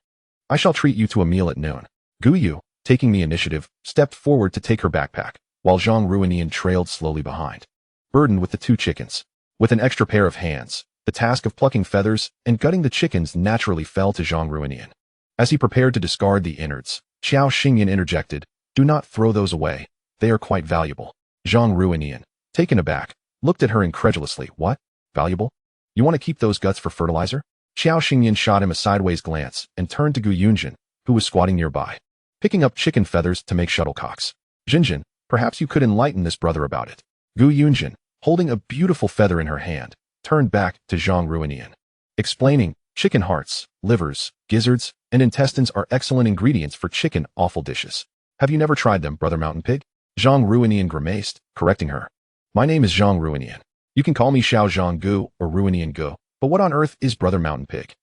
I shall treat you to a meal at noon." Gu Yu, taking the initiative, stepped forward to take her backpack, while Zhang Ruinian trailed slowly behind, burdened with the 2 chickens. With an extra pair of hands, the task of plucking feathers and gutting the chickens naturally fell to Zhang Ruinian. As he prepared to discard the innards, Xiao Xingyan interjected, "Do not throw those away. They are quite valuable." Zhang Ruinian, taken aback, looked at her incredulously. "What? Valuable? You want to keep those guts for fertilizer?" Xiao Xingyan shot him a sideways glance and turned to Gu Yunjin, who was squatting nearby, picking up chicken feathers to make shuttlecocks. "Jinjin, perhaps you could enlighten this brother about it." Gu Yunjin, holding a beautiful feather in her hand, turned back to Zhang Ruinian, explaining, "Chicken hearts, livers, gizzards, and intestines are excellent ingredients for chicken offal dishes. Have you never tried them, Brother Mountain Pig?" Zhang Ruinian grimaced, correcting her. "My name is Zhang Ruinian. You can call me Xiao Zhang Gu or Ruinian Gu, but what on earth is Brother Mountain Pig?"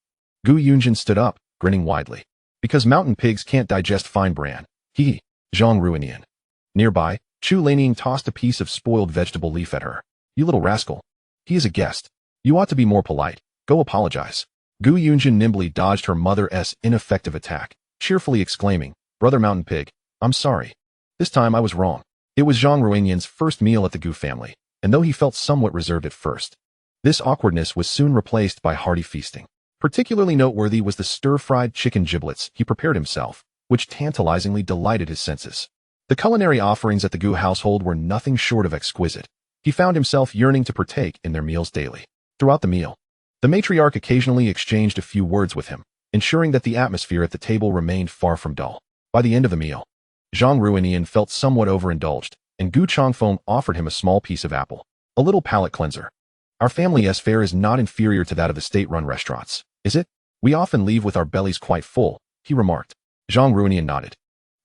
Gu Yunjin stood up, grinning widely. "Because mountain pigs can't digest fine bran. He, Zhang Ruinian." Nearby, Chu Laniang tossed a piece of spoiled vegetable leaf at her. "You little rascal. He is a guest. You ought to be more polite. Go apologize." Gu Yunjin nimbly dodged her mother's ineffective attack, cheerfully exclaiming, "Brother Mountain Pig, I'm sorry. This time I was wrong." It was Zhang Ruinian's first meal at the Gu family, and though he felt somewhat reserved at first, this awkwardness was soon replaced by hearty feasting. Particularly noteworthy was the stir-fried chicken giblets he prepared himself, which tantalizingly delighted his senses. The culinary offerings at the Gu household were nothing short of exquisite. He found himself yearning to partake in their meals daily. Throughout the meal, the matriarch occasionally exchanged a few words with him, ensuring that the atmosphere at the table remained far from dull. By the end of the meal, Zhang Ruinian felt somewhat overindulged, and Gu Changfeng offered him a small piece of apple, a little palate cleanser. Our family's fare is not inferior to that of the state-run restaurants, is it? We often leave with our bellies quite full, he remarked. Zhang Ruinian nodded,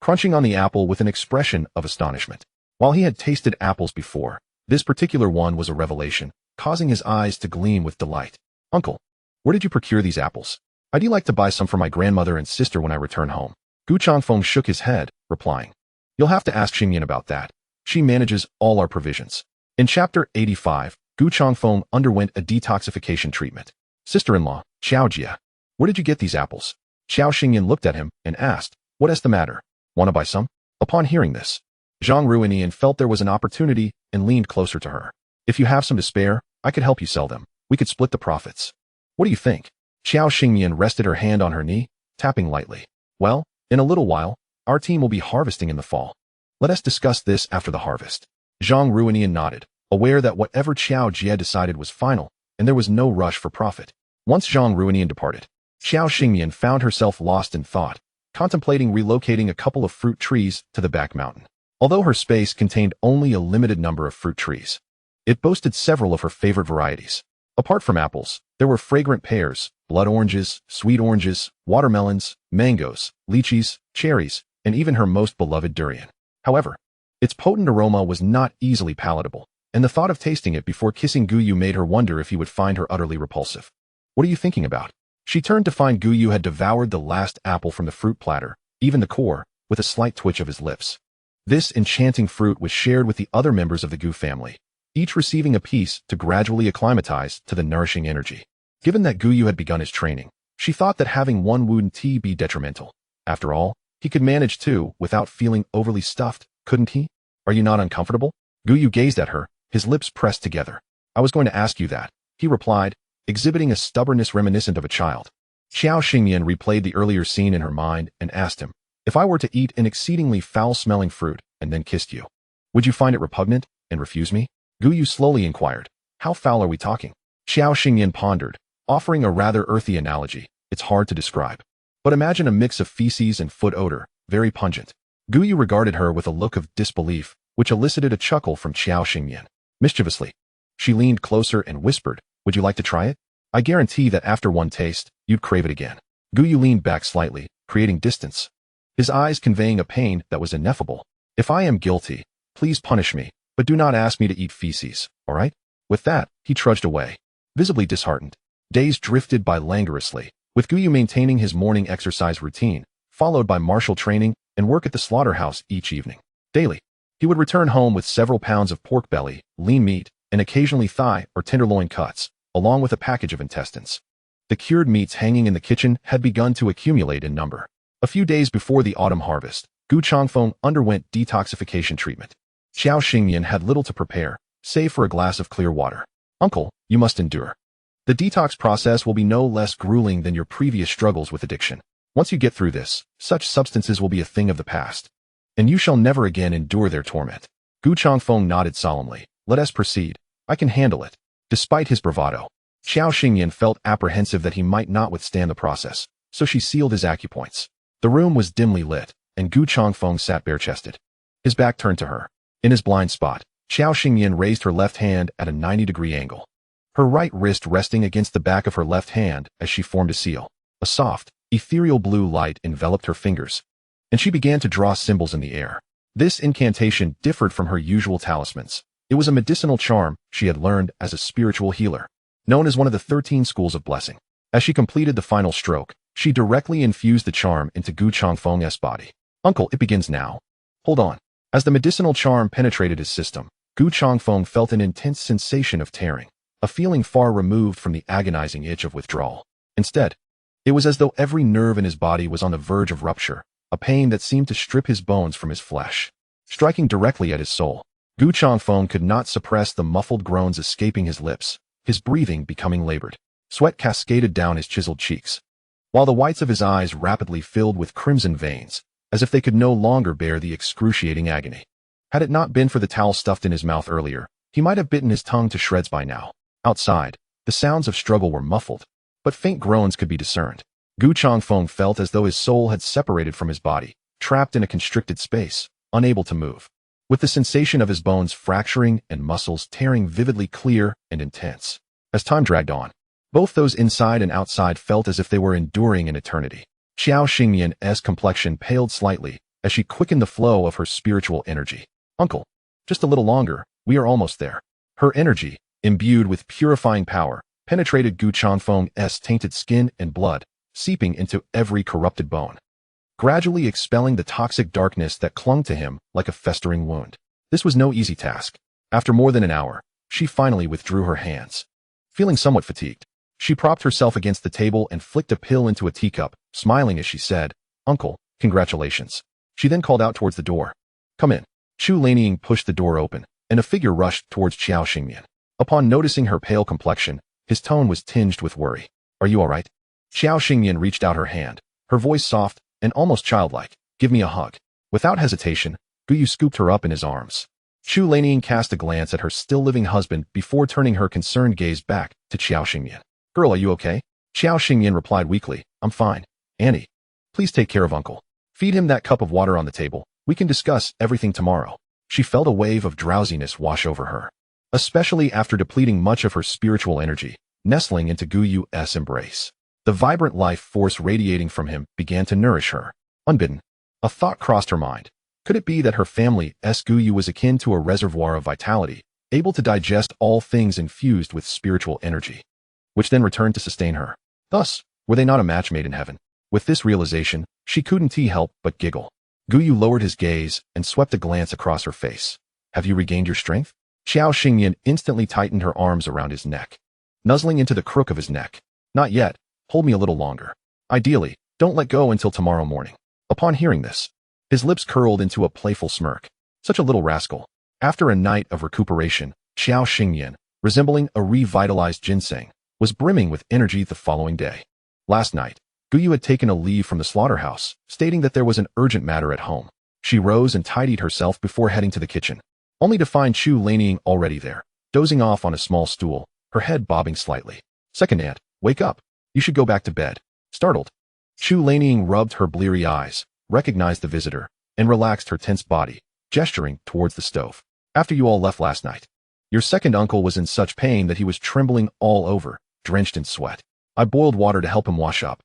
crunching on the apple with an expression of astonishment. While he had tasted apples before, this particular one was a revelation, causing his eyes to gleam with delight. Uncle, where did you procure these apples? I'd like to buy some for my grandmother and sister when I return home. Gu Changfeng shook his head, replying, You'll have to ask Xingyan about that. She manages all our provisions. In Chapter 85, Gu Changfeng underwent a detoxification treatment. Sister-in-law, Xiao Jia, where did you get these apples? Xiao Xingyan looked at him and asked, What is the matter? Want to buy some? Upon hearing this, Zhang Ruinian felt there was an opportunity and leaned closer to her. If you have some to spare, I could help you sell them. We could split the profits. What do you think? Xiao Xingyan rested her hand on her knee, tapping lightly. Well, in a little while, our team will be harvesting in the fall. Let us discuss this after the harvest. Zhang Ruinian nodded, aware that whatever Xiao Jie decided was final, and there was no rush for profit. Once Zhang Ruinian departed, Xiao Xingyan found herself lost in thought, contemplating relocating a couple of fruit trees to the back mountain. Although her space contained only a limited number of fruit trees, it boasted several of her favorite varieties. Apart from apples, there were fragrant pears, blood oranges, sweet oranges, watermelons, mangoes, lychees, cherries, and even her most beloved durian. However, its potent aroma was not easily palatable, and the thought of tasting it before kissing Guyu made her wonder if he would find her utterly repulsive. What are you thinking about? She turned to find Guyu had devoured the last apple from the fruit platter, even the core, with a slight twitch of his lips. This enchanting fruit was shared with the other members of the Gu family, each receiving a piece to gradually acclimatize to the nourishing energy. Given that Guyu had begun his training, she thought that having one wouldn't be detrimental. After all, he could manage two without feeling overly stuffed, couldn't he? Are you not uncomfortable? Guyu gazed at her, his lips pressed together. I was going to ask you that, he replied, exhibiting a stubbornness reminiscent of a child. Xiao Xingyan replayed the earlier scene in her mind and asked him, if I were to eat an exceedingly foul-smelling fruit and then kissed you, would you find it repugnant and refuse me? Guyu slowly inquired, how foul are we talking? Xiao Xingyan pondered, offering a rather earthy analogy. It's hard to describe. But imagine a mix of feces and foot odor, very pungent. Guyu regarded her with a look of disbelief, which elicited a chuckle from Xiao Xingyan. Mischievously, she leaned closer and whispered, would you like to try it? I guarantee that after one taste, you'd crave it again. Guyu leaned back slightly, creating distance, his eyes conveying a pain that was ineffable. If I am guilty, please punish me, but do not ask me to eat feces, all right? With that, he trudged away, visibly disheartened. Days drifted by languorously, with Guyu maintaining his morning exercise routine, followed by martial training and work at the slaughterhouse each evening. Daily, he would return home with several pounds of pork belly, lean meat, and occasionally thigh or tenderloin cuts, along with a package of intestines. The cured meats hanging in the kitchen had begun to accumulate in number. A few days before the autumn harvest, Gu Changfeng underwent detoxification treatment. Xiao Xingyan had little to prepare, save for a glass of clear water. Uncle, you must endure. The detox process will be no less grueling than your previous struggles with addiction. Once you get through this, such substances will be a thing of the past, and you shall never again endure their torment. Gu Changfeng nodded solemnly. Let us proceed. I can handle it. Despite his bravado, Xiao Xingyan felt apprehensive that he might not withstand the process, so she sealed his acupoints. The room was dimly lit, and Gu Changfeng sat bare-chested, his back turned to her. In his blind spot, Xiao Xingyan raised her left hand at a 90-degree angle, her right wrist resting against the back of her left hand as she formed a seal. A soft, ethereal blue light enveloped her fingers, and she began to draw symbols in the air. This incantation differed from her usual talismans. It was a medicinal charm she had learned as a spiritual healer, known as one of the 13 schools of blessing. As she completed the final stroke, she directly infused the charm into Gu Changfeng's body. Uncle, it begins now. Hold on. As the medicinal charm penetrated his system, Gu Changfeng felt an intense sensation of tearing, a feeling far removed from the agonizing itch of withdrawal. Instead, it was as though every nerve in his body was on the verge of rupture, a pain that seemed to strip his bones from his flesh, striking directly at his soul. Gu Changfeng could not suppress the muffled groans escaping his lips, his breathing becoming labored. Sweat cascaded down his chiseled cheeks, while the whites of his eyes rapidly filled with crimson veins. as if they could no longer bear the excruciating agony. Had it not been for the towel stuffed in his mouth earlier, he might have bitten his tongue to shreds by now. Outside, the sounds of struggle were muffled, but faint groans could be discerned. Gu Changfeng felt as though his soul had separated from his body, trapped in a constricted space, unable to move. With the sensation of his bones fracturing and muscles tearing vividly clear and intense. As time dragged on, both those inside and outside felt as if they were enduring an eternity. Xiao Xingmian's complexion paled slightly as she quickened the flow of her spiritual energy. Uncle, just a little longer, we are almost there. Her energy, imbued with purifying power, penetrated Gu Changfeng's tainted skin and blood, seeping into every corrupted bone, gradually expelling the toxic darkness that clung to him like a festering wound. This was no easy task. After more than an hour, she finally withdrew her hands. Feeling somewhat fatigued, she propped herself against the table and flicked a pill into a teacup, smiling as she said, "Uncle, congratulations." She then called out towards the door. "Come in." Chu Lanying pushed the door open, and a figure rushed towards Xiao Xingmian. Upon noticing her pale complexion, his tone was tinged with worry. "Are you all right?" Xiao Xingmian reached out her hand, her voice soft and almost childlike. "Give me a hug." Without hesitation, Gu Yu scooped her up in his arms. Chu Lanying cast a glance at her still-living husband before turning her concerned gaze back to Xiao Xingmian. "Girl, are you okay?" Xiao Xingmian replied weakly, "I'm fine. Annie, please take care of Uncle. Feed him that cup of water on the table. We can discuss everything tomorrow." She felt a wave of drowsiness wash over her, especially after depleting much of her spiritual energy, nestling into Gu Yu's embrace. The vibrant life force radiating from him began to nourish her. Unbidden, a thought crossed her mind. Could it be that her family's Gu Yu was akin to a reservoir of vitality, able to digest all things infused with spiritual energy, which then returned to sustain her? Thus, were they not a match made in heaven? With this realization, she couldn't help but giggle. Gu Yu lowered his gaze and swept a glance across her face. "Have you regained your strength?" Xiao Xingyan instantly tightened her arms around his neck, nuzzling into the crook of his neck. "Not yet. Hold me a little longer. Ideally, don't let go until tomorrow morning." Upon hearing this, his lips curled into a playful smirk. Such a little rascal. After a night of recuperation, Xiao Xingyan, resembling a revitalized ginseng, was brimming with energy the following day. Last night, Gu Yu had taken a leave from the slaughterhouse, stating that there was an urgent matter at home. She rose and tidied herself before heading to the kitchen, only to find Chu Lanying already there, dozing off on a small stool, her head bobbing slightly. "Second aunt, wake up. You should go back to bed." Startled, Chu Lanying rubbed her bleary eyes, recognized the visitor, and relaxed her tense body, gesturing towards the stove. "After you all left last night, your second uncle was in such pain that he was trembling all over, drenched in sweat. I boiled water to help him wash up.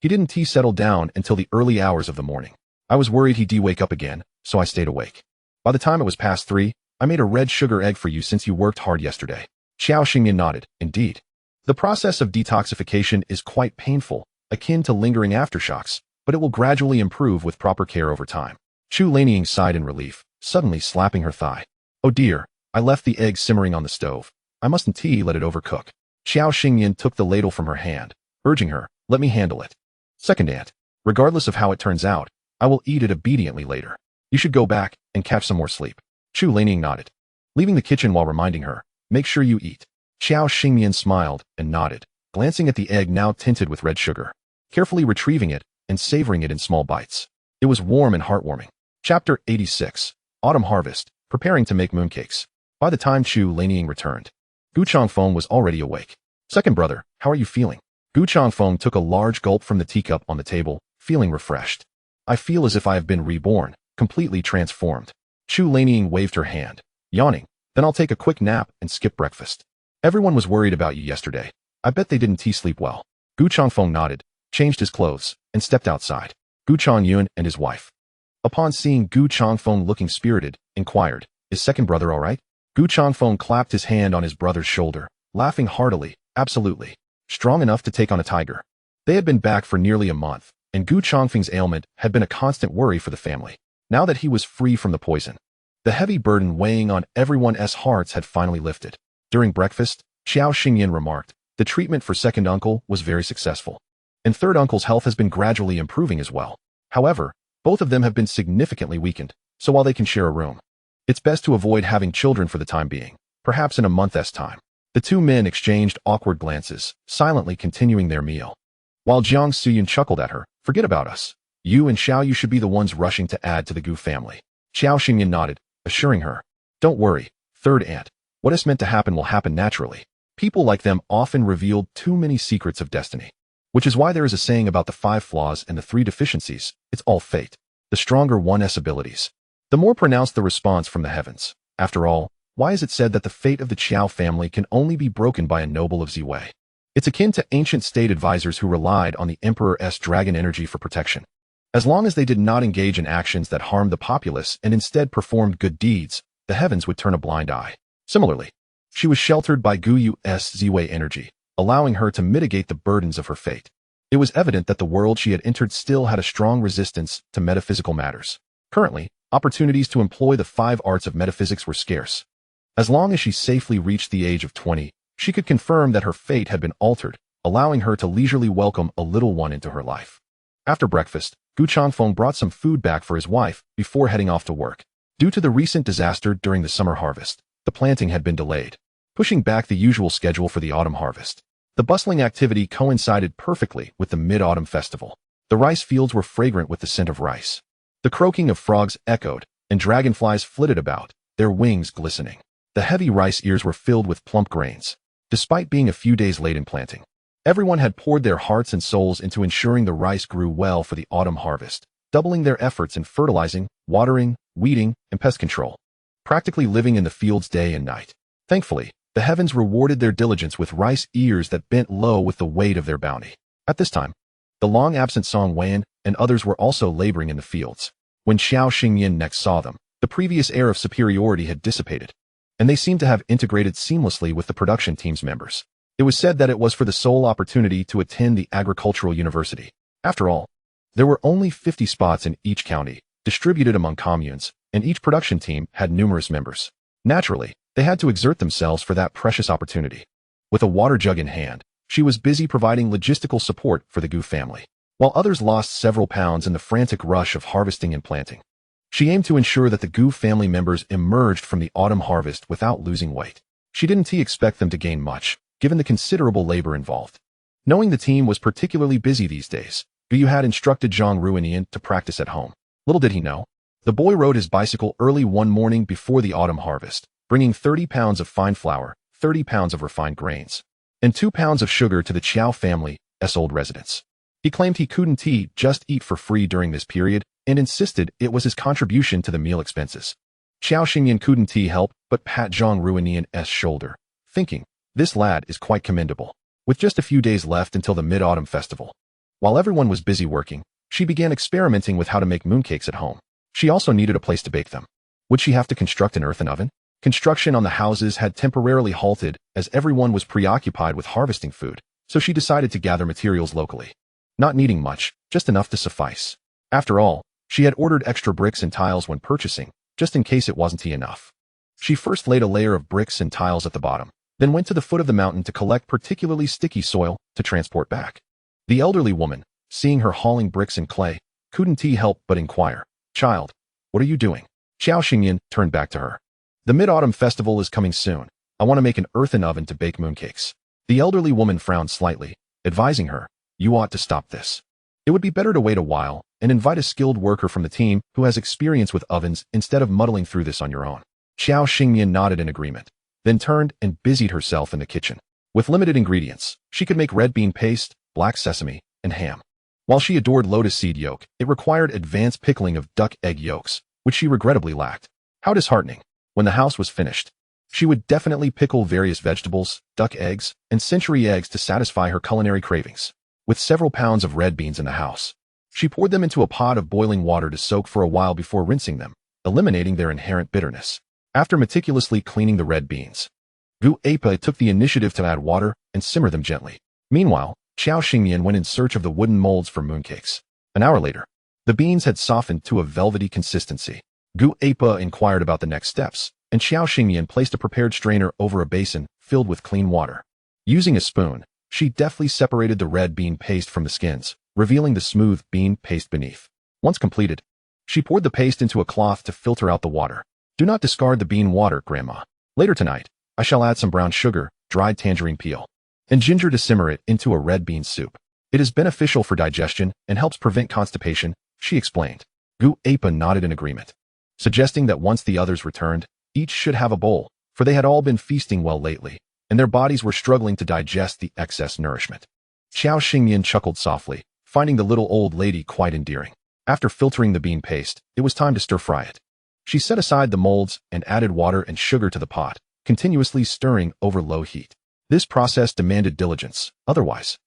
He didn't settle down until the early hours of the morning. I was worried he'd wake up again, so I stayed awake. By the time it was past 3, I made a red sugar egg for you since you worked hard yesterday." Xiao Xingyan nodded. "Indeed. The process of detoxification is quite painful, akin to lingering aftershocks, but it will gradually improve with proper care over time." Chu Lanying sighed in relief, suddenly slapping her thigh. "Oh dear, I left the egg simmering on the stove. I mustn't let it overcook." Xiao Xingyan took the ladle from her hand, urging her, "Let me handle it. Second aunt, regardless of how it turns out, I will eat it obediently later. You should go back and catch some more sleep." Chu Lanying nodded, leaving the kitchen while reminding her, "Make sure you eat." Xiao Xingyan smiled and nodded, glancing at the egg now tinted with red sugar, carefully retrieving it and savoring it in small bites. It was warm and heartwarming. Chapter 86. Autumn Harvest, preparing to make mooncakes. By the time Chu Lanying returned, Gu Changfeng was already awake. "Second brother, how are you feeling?" Gu Changfeng took a large gulp from the teacup on the table, feeling refreshed. "I feel as if I have been reborn, completely transformed." Chu Lanying waved her hand, yawning. "Then I'll take a quick nap and skip breakfast. Everyone was worried about you yesterday. I bet they didn't sleep well." Gu Changfeng nodded, changed his clothes, and stepped outside. Gu Changyun and his wife, upon seeing Gu Changfeng looking spirited, inquired, "Is second brother all right?" Gu Changfeng clapped his hand on his brother's shoulder, laughing heartily. "Absolutely. Strong enough to take on a tiger." They had been back for nearly a month, and Gu Changfeng's ailment had been a constant worry for the family. Now that he was free from the poison, the heavy burden weighing on everyone's hearts had finally lifted. During breakfast, Xiao Xingyan remarked, "The treatment for second uncle was very successful, and third uncle's health has been gradually improving as well. However, both of them have been significantly weakened, so while they can share a room, it's best to avoid having children for the time being, perhaps in a month's time." The two men exchanged awkward glances, silently continuing their meal. While Jiang Suyun chuckled at her, "Forget about us. You and Xiao Yu should be the ones rushing to add to the Gu family. Xiao Xingyan nodded, assuring her, don't worry, third aunt. What is meant to happen will happen naturally. People like them often revealed too many secrets of destiny. Which is why there is a saying about the 5 flaws and the 3 deficiencies. It's all fate. The stronger one's abilities, the more pronounced the response from the heavens. After all, why is it said that the fate of the Qiao family can only be broken by a noble of Ziwei? It's akin to ancient state advisors who relied on the emperor's dragon energy for protection. As long as they did not engage in actions that harmed the populace and instead performed good deeds, the heavens would turn a blind eye. Similarly, she was sheltered by Gu Yu's Ziwei energy, allowing her to mitigate the burdens of her fate. It was evident that the world she had entered still had a strong resistance to metaphysical matters. Currently, opportunities to employ the 5 arts of metaphysics were scarce. As long as she safely reached the age of 20, she could confirm that her fate had been altered, allowing her to leisurely welcome a little one into her life. After breakfast, Gu Changfeng brought some food back for his wife before heading off to work. Due to the recent disaster during the summer harvest, the planting had been delayed, pushing back the usual schedule for the autumn harvest. The bustling activity coincided perfectly with the Mid-Autumn Festival. The rice fields were fragrant with the scent of rice. The croaking of frogs echoed, and dragonflies flitted about, their wings glistening. The heavy rice ears were filled with plump grains. Despite being a few days late in planting, everyone had poured their hearts and souls into ensuring the rice grew well for the autumn harvest, doubling their efforts in fertilizing, watering, weeding, and pest control, practically living in the fields day and night. Thankfully, the heavens rewarded their diligence with rice ears that bent low with the weight of their bounty. At this time, the long-absent Song Wan and others were also laboring in the fields. When Xiao Xingyan next saw them, the previous air of superiority had dissipated, and they seemed to have integrated seamlessly with the production team's members. It was said that it was for the sole opportunity to attend the agricultural university. After all, there were only 50 spots in each county, distributed among communes, and each production team had numerous members. Naturally, they had to exert themselves for that precious opportunity. With a water jug in hand, she was busy providing logistical support for the Gu family, while others lost several pounds in the frantic rush of harvesting and planting. She aimed to ensure that the Gu family members emerged from the autumn harvest without losing weight. She didn't expect them to gain much, given the considerable labor involved. Knowing the team was particularly busy these days, Gu had instructed Zhang Ruinian to practice at home. Little did he know, the boy rode his bicycle early one morning before the autumn harvest, bringing 30 pounds of fine flour, 30 pounds of refined grains, and 2 pounds of sugar to the Qiao family's old residence. He claimed he couldn't just eat for free during this period and insisted it was his contribution to the meal expenses. Xiao Xingyan couldn't help but pat Zhang Ruinian's shoulder, thinking, this lad is quite commendable. With just a few days left until the Mid-Autumn Festival, while everyone was busy working, she began experimenting with how to make mooncakes at home. She also needed a place to bake them. Would she have to construct an earthen oven? Construction on the houses had temporarily halted as everyone was preoccupied with harvesting food, so she decided to gather materials locally. Not needing much, just enough to suffice. After all, she had ordered extra bricks and tiles when purchasing, just in case it wasn't enough. She first laid a layer of bricks and tiles at the bottom, then went to the foot of the mountain to collect particularly sticky soil to transport back. The elderly woman, seeing her hauling bricks and clay, couldn't help but inquire, child, what are you doing? Xiao Xingyan turned back to her. The Mid-Autumn Festival is coming soon. I want to make an earthen oven to bake mooncakes. The elderly woman frowned slightly, advising her, you ought to stop this. It would be better to wait a while and invite a skilled worker from the team who has experience with ovens instead of muddling through this on your own. Xiao Xingyan nodded in agreement, then turned and busied herself in the kitchen. With limited ingredients, she could make red bean paste, black sesame, and ham. While she adored lotus seed yolk, it required advanced pickling of duck egg yolks, which she regrettably lacked. How disheartening. When the house was finished, she would definitely pickle various vegetables, duck eggs, and century eggs to satisfy her culinary cravings. With several pounds of red beans in the house, she poured them into a pot of boiling water to soak for a while before rinsing them, eliminating their inherent bitterness. After meticulously cleaning the red beans, Gu Apa took the initiative to add water and simmer them gently. Meanwhile, Xiao Xingyan went in search of the wooden molds for mooncakes. An hour later, the beans had softened to a velvety consistency. Gu Apa inquired about the next steps, and Xiao Xingyan placed a prepared strainer over a basin filled with clean water. Using a spoon, she deftly separated the red bean paste from the skins, revealing the smooth bean paste beneath. Once completed, she poured the paste into a cloth to filter out the water. Do not discard the bean water, Grandma. Later tonight, I shall add some brown sugar, dried tangerine peel, and ginger to simmer it into a red bean soup. It is beneficial for digestion and helps prevent constipation, she explained. Gu Apa nodded in agreement, suggesting that once the others returned, each should have a bowl, for they had all been feasting well lately, and their bodies were struggling to digest the excess nourishment. Xiao Xingyan chuckled softly, finding the little old lady quite endearing. After filtering the bean paste, it was time to stir-fry it. She set aside the molds and added water and sugar to the pot, continuously stirring over low heat. This process demanded diligence, otherwise,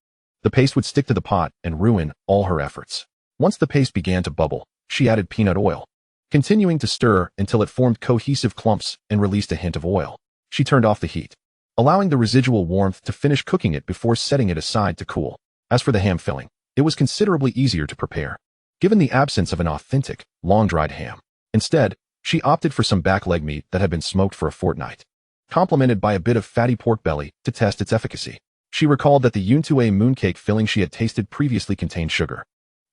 the paste would stick to the pot and ruin all her efforts. Once the paste began to bubble, she added peanut oil, continuing to stir until it formed cohesive clumps and released a hint of oil. She turned off the heat, allowing the residual warmth to finish cooking it before setting it aside to cool. As for the ham filling, it was considerably easier to prepare, given the absence of an authentic, long-dried ham. Instead, she opted for some back leg meat that had been smoked for a fortnight, complemented by a bit of fatty pork belly to test its efficacy. She recalled that the Yuntue mooncake filling she had tasted previously contained sugar,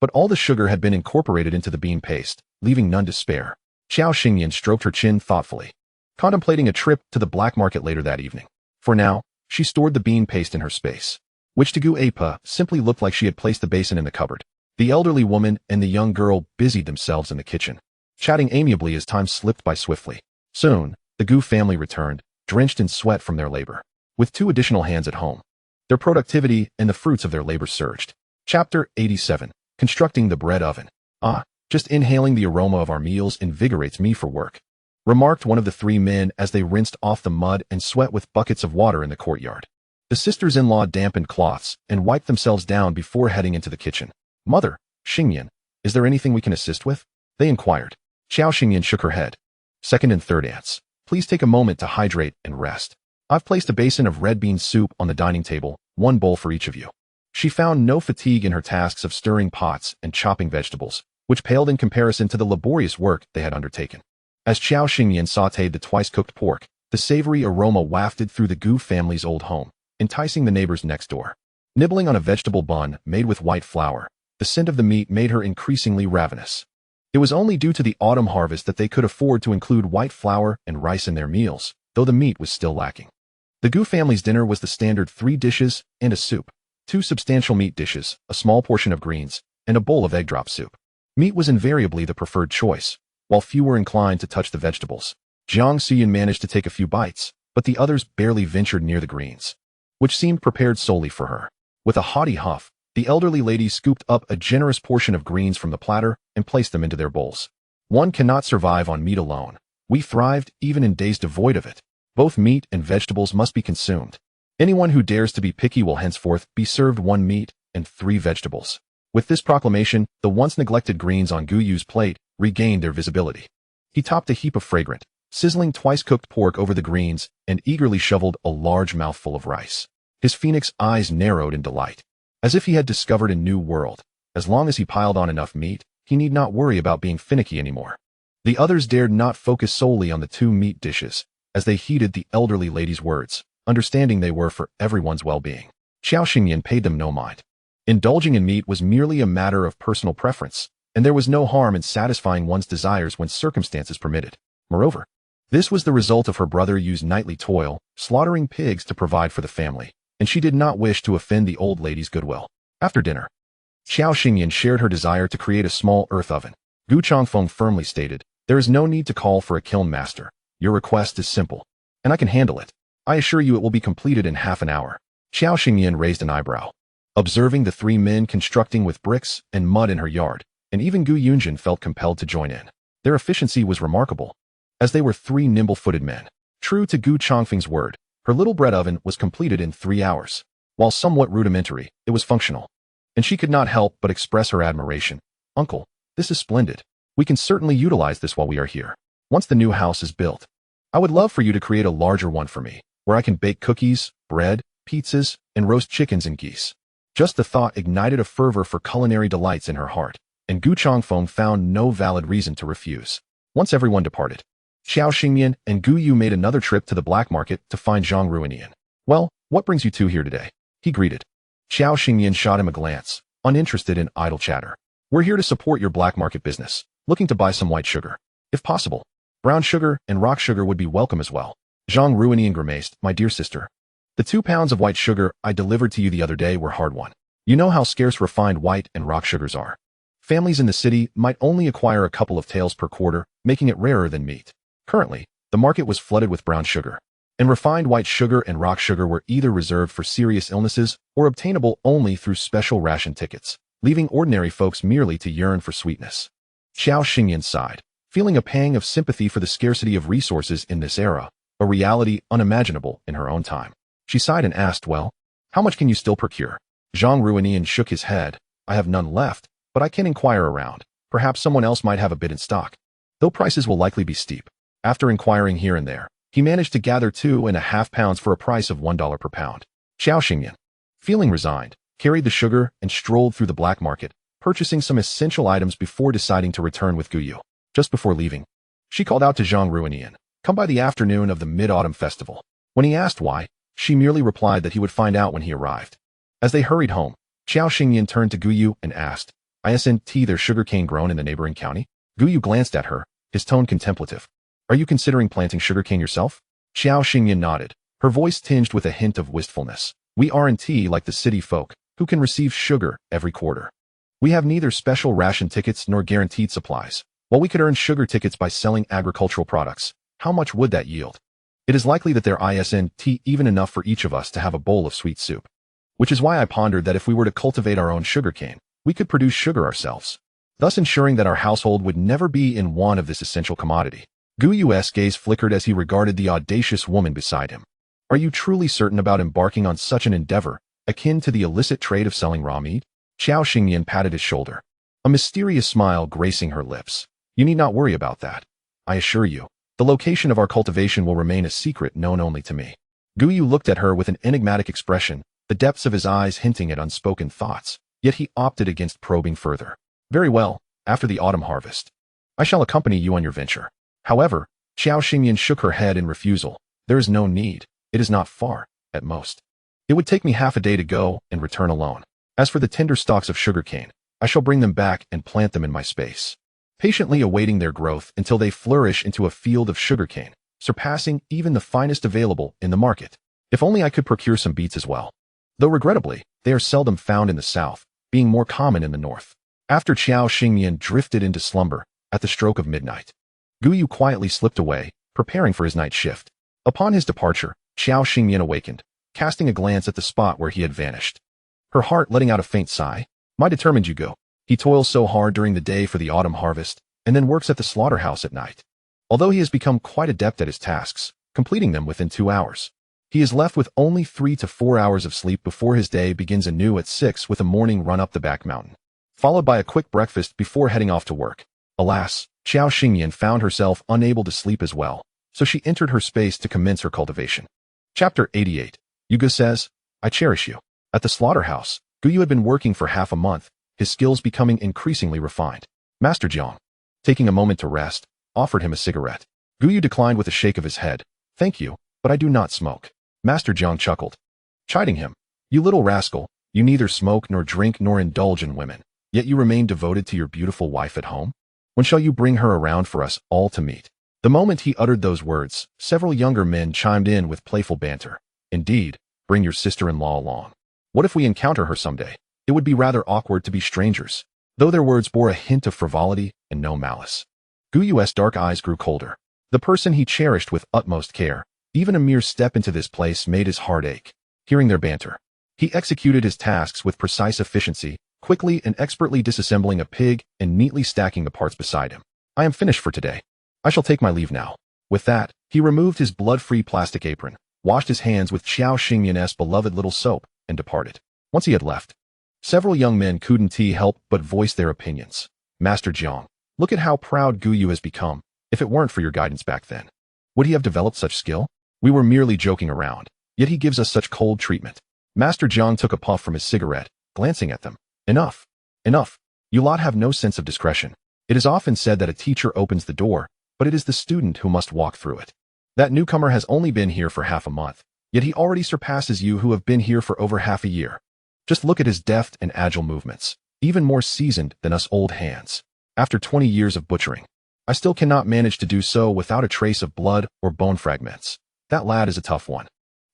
but all the sugar had been incorporated into the bean paste, leaving none to spare. Xiao Xingyan stroked her chin thoughtfully, contemplating a trip to the black market later that evening. For now, she stored the bean paste in her space, which to Gu Apa simply looked like she had placed the basin in the cupboard. The elderly woman and the young girl busied themselves in the kitchen, chatting amiably as time slipped by swiftly. Soon, the Gu family returned, drenched in sweat from their labor. With 2 additional hands at home, their productivity and the fruits of their labor surged. Chapter 87. Constructing the bread oven. Just inhaling the aroma of our meals invigorates me for work, remarked one of the 3 men as they rinsed off the mud and sweat with buckets of water in the courtyard. The sisters-in-law dampened cloths and wiped themselves down before heading into the kitchen. Mother, Xingyan, is there anything we can assist with? They inquired. Xiao Xingyan shook her head. Second and third aunts, please take a moment to hydrate and rest. I've placed a basin of red bean soup on the dining table, 1 bowl for each of you. She found no fatigue in her tasks of stirring pots and chopping vegetables, which paled in comparison to the laborious work they had undertaken. As Xiao Xingyan sautéed the twice-cooked pork, the savory aroma wafted through the Gu family's old home, enticing the neighbors next door. Nibbling on a vegetable bun made with white flour, the scent of the meat made her increasingly ravenous. It was only due to the autumn harvest that they could afford to include white flour and rice in their meals, though the meat was still lacking. The Gu family's dinner was the standard 3 dishes and a soup, 2 substantial meat dishes, a small portion of greens, and a bowl of egg drop soup. Meat was invariably the preferred choice, while few were inclined to touch the vegetables. Jiang Xiyan managed to take a few bites, but the others barely ventured near the greens, which seemed prepared solely for her. With a haughty huff, the elderly lady scooped up a generous portion of greens from the platter and placed them into their bowls. One cannot survive on meat alone. We thrived even in days devoid of it. Both meat and vegetables must be consumed. Anyone who dares to be picky will henceforth be served 1 meat and 3 vegetables. With this proclamation, the once neglected greens on Gu Yu's plate regained their visibility. He topped a heap of fragrant, sizzling twice-cooked pork over the greens and eagerly shoveled a large mouthful of rice. His phoenix eyes narrowed in delight, as if he had discovered a new world. As long as he piled on enough meat, he need not worry about being finicky anymore. The others dared not focus solely on the 2 meat dishes, as they heeded the elderly lady's words, understanding they were for everyone's well-being. Xiao Xingyan paid them no mind. Indulging in meat was merely a matter of personal preference, and there was no harm in satisfying one's desires when circumstances permitted. Moreover, this was the result of her brother Yu's nightly toil, slaughtering pigs to provide for the family, and she did not wish to offend the old lady's goodwill. After dinner, Xiao Xingyan shared her desire to create a small earth oven. Gu Changfeng firmly stated, "There is no need to call for a kiln master. Your request is simple, and I can handle it. I assure you it will be completed in half an hour." Xiao Xingyan raised an eyebrow, observing the 3 men constructing with bricks and mud in her yard, and even Gu Yunjin felt compelled to join in. Their efficiency was remarkable, as they were 3 nimble-footed men. True to Gu Changfeng's word, her little bread oven was completed in 3 hours. While somewhat rudimentary, it was functional, and she could not help but express her admiration. "Uncle, this is splendid. We can certainly utilize this while we are here. Once the new house is built, I would love for you to create a larger one for me, where I can bake cookies, bread, pizzas, and roast chickens and geese." Just the thought ignited a fervor for culinary delights in her heart, and Gu Changfeng found no valid reason to refuse. Once everyone departed, Xiao Xingyan and Gu Yu made another trip to the black market to find Zhang Ruinian. "Well, what brings you 2 here today?" he greeted. Xiao Xingyan shot him a glance, uninterested in idle chatter. "We're here to support your black market business, looking to buy some white sugar. If possible, brown sugar and rock sugar would be welcome as well." Zhang Ruinian grimaced, "My dear sister, the 2 pounds of white sugar I delivered to you the other day were hard won. You know how scarce refined white and rock sugars are. Families in the city might only acquire a couple of taels per quarter, making it rarer than meat. Currently, the market was flooded with brown sugar, and refined white sugar and rock sugar were either reserved for serious illnesses or obtainable only through special ration tickets, leaving ordinary folks merely to yearn for sweetness. Xiao Xingyan sighed, feeling a pang of sympathy for the scarcity of resources in this era, a reality unimaginable in her own time. She sighed and asked, well, how much can you still procure? Zhang Ruinian shook his head. I have none left, but I can inquire around. Perhaps someone else might have a bit in stock, though prices will likely be steep. After inquiring here and there, he managed to gather 2.5 pounds for a price of $1 per pound. Xiao Xingyan, feeling resigned, carried the sugar and strolled through the black market, purchasing some essential items before deciding to return with Guyu. Just before leaving, she called out to Zhang Ruinian, come by the afternoon of the Mid-Autumn Festival. When he asked why, she merely replied that he would find out when he arrived. As they hurried home, Xiao Xingyan turned to Guyu and asked, Isn't there sugarcane grown in the neighboring county? Guyu glanced at her, his tone contemplative. Are you considering planting sugarcane yourself? Xiao Xingyan nodded, her voice tinged with a hint of wistfulness. We aren't like the city folk, who can receive sugar every quarter. We have neither special ration tickets nor guaranteed supplies. While we could earn sugar tickets by selling agricultural products, how much would that yield? It is likely that there isn't even enough for each of us to have a bowl of sweet soup. Which is why I pondered that if we were to cultivate our own sugarcane, we could produce sugar ourselves, thus ensuring that our household would never be in want of this essential commodity. Guyu's gaze flickered as he regarded the audacious woman beside him. Are you truly certain about embarking on such an endeavor, akin to the illicit trade of selling raw meat? Xiao Xingyan patted his shoulder, a mysterious smile gracing her lips. You need not worry about that. I assure you, the location of our cultivation will remain a secret known only to me. Guyu looked at her with an enigmatic expression, the depths of his eyes hinting at unspoken thoughts, yet he opted against probing further. Very well, after the autumn harvest, I shall accompany you on your venture. However, Xiao Xingyan shook her head in refusal. There is no need. It is not far, at most. It would take me half a day to go and return alone. As for the tender stalks of sugarcane, I shall bring them back and plant them in my space, patiently awaiting their growth until they flourish into a field of sugarcane, surpassing even the finest available in the market. If only I could procure some beets as well. Though regrettably, they are seldom found in the south, being more common in the north. After Xiao Xingyan drifted into slumber, at the stroke of midnight, Guyu quietly slipped away, preparing for his night shift. Upon his departure, Xiao Xingyan awakened, casting a glance at the spot where he had vanished. Her heart letting out a faint sigh. My determined Yugo. He toils so hard during the day for the autumn harvest, and then works at the slaughterhouse at night. Although he has become quite adept at his tasks, completing them within 2 hours, he is left with only 3 to 4 hours of sleep before his day begins anew at 6 with a morning run up the back mountain, followed by a quick breakfast before heading off to work. Alas, Xiao Xingyan found herself unable to sleep as well, so she entered her space to commence her cultivation. Chapter 88. Yuga says, I cherish you. At the slaughterhouse, Guyu had been working for half a month, his skills becoming increasingly refined. Master Jiang, taking a moment to rest, offered him a cigarette. Guyu declined with a shake of his head. Thank you, but I do not smoke. Master Jiang chuckled, chiding him. You little rascal, you neither smoke nor drink nor indulge in women, yet you remain devoted to your beautiful wife at home? When shall you bring her around for us all to meet? The moment he uttered those words, several younger men chimed in with playful banter. Indeed, bring your sister-in-law along. What if we encounter her someday? It would be rather awkward to be strangers. Though their words bore a hint of frivolity and no malice. Guyu's dark eyes grew colder. The person he cherished with utmost care, even a mere step into this place made his heart ache. Hearing their banter, he executed his tasks with precise efficiency, quickly and expertly disassembling a pig and neatly stacking the parts beside him. I am finished for today. I shall take my leave now. With that, he removed his blood-free plastic apron, washed his hands with Xiao Xingyan's beloved little soap, and departed. Once he had left, several young men couldn't help but voice their opinions. Master Jiang, look at how proud Guyu has become. If it weren't for your guidance back then, would he have developed such skill? We were merely joking around, yet he gives us such cold treatment. Master Jiang took a puff from his cigarette, glancing at them. Enough. Enough. You lot have no sense of discretion. It is often said that a teacher opens the door, but it is the student who must walk through it. That newcomer has only been here for half a month, yet he already surpasses you who have been here for over half a year. Just look at his deft and agile movements, even more seasoned than us old hands. After 20 years of butchering, I still cannot manage to do so without a trace of blood or bone fragments. That lad is a tough one.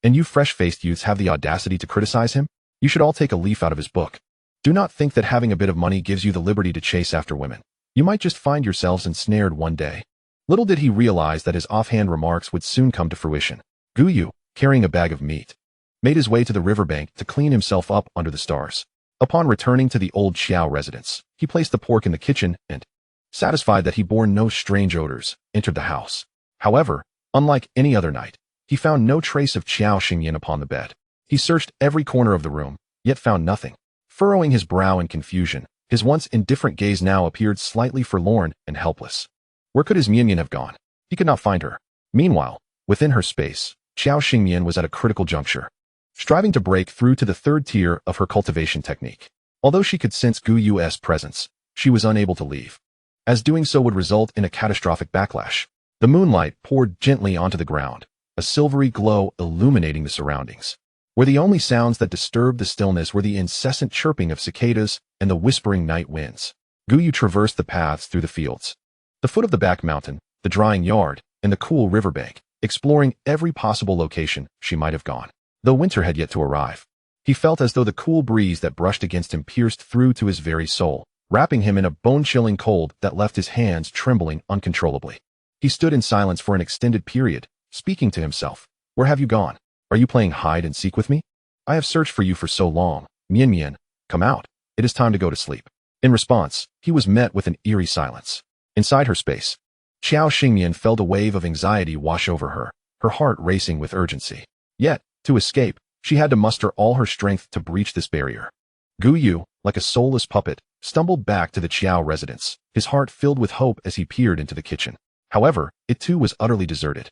And you fresh-faced youths have the audacity to criticize him? You should all take a leaf out of his book. Do not think that having a bit of money gives you the liberty to chase after women. You might just find yourselves ensnared one day. Little did he realize that his offhand remarks would soon come to fruition. Gu Yu, carrying a bag of meat, made his way to the riverbank to clean himself up under the stars. Upon returning to the old Xiao residence, he placed the pork in the kitchen and, satisfied that he bore no strange odors, entered the house. However, unlike any other night, he found no trace of Qiao Xingyan upon the bed. He searched every corner of the room, yet found nothing. Furrowing his brow in confusion, his once indifferent gaze now appeared slightly forlorn and helpless. Where could his Mianyan have gone? He could not find her. Meanwhile, within her space, Qiao Xingyan was at a critical juncture, striving to break through to the third tier of her cultivation technique. Although she could sense Gu Yu's presence, she was unable to leave, as doing so would result in a catastrophic backlash. The moonlight poured gently onto the ground, a silvery glow illuminating the surroundings, where the only sounds that disturbed the stillness were the incessant chirping of cicadas and the whispering night winds. Gu Yu traversed the paths through the fields, the foot of the back mountain, the drying yard, and the cool riverbank, exploring every possible location she might have gone. Though winter had yet to arrive, he felt as though the cool breeze that brushed against him pierced through to his very soul, wrapping him in a bone-chilling cold that left his hands trembling uncontrollably. He stood in silence for an extended period, speaking to himself. Where have you gone? Are you playing hide and seek with me? I have searched for you for so long. Mian Mian, come out. It is time to go to sleep. In response, he was met with an eerie silence. Inside her space, Qiao Xingyan felt a wave of anxiety wash over her, her heart racing with urgency. Yet, to escape, she had to muster all her strength to breach this barrier. Gu Yu, like a soulless puppet, stumbled back to the Qiao residence, his heart filled with hope as he peered into the kitchen. However, it too was utterly deserted.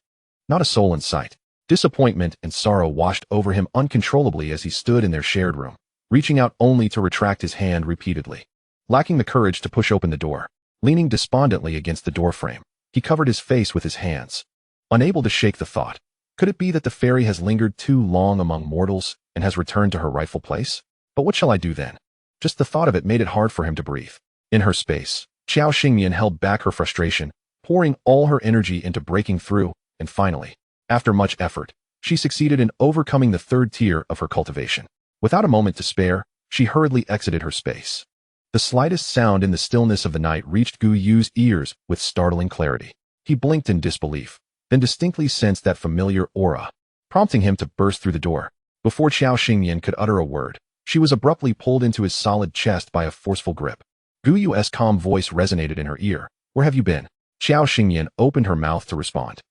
Not a soul in sight. Disappointment and sorrow washed over him uncontrollably as he stood in their shared room, reaching out only to retract his hand repeatedly. Lacking the courage to push open the door, leaning despondently against the doorframe, he covered his face with his hands, unable to shake the thought. Could it be that the fairy has lingered too long among mortals and has returned to her rightful place? But what shall I do then? Just the thought of it made it hard for him to breathe. In her space, Qiao Xingyan held back her frustration, pouring all her energy into breaking through, and finally, after much effort, she succeeded in overcoming the third tier of her cultivation. Without a moment to spare, she hurriedly exited her space. The slightest sound in the stillness of the night reached Gu Yu's ears with startling clarity. He blinked in disbelief, then distinctly sensed that familiar aura, prompting him to burst through the door. Before Qiao Xingyan could utter a word, she was abruptly pulled into his solid chest by a forceful grip. Gu Yu's calm voice resonated in her ear. Where have you been? Qiao Xingyan opened her mouth to respond,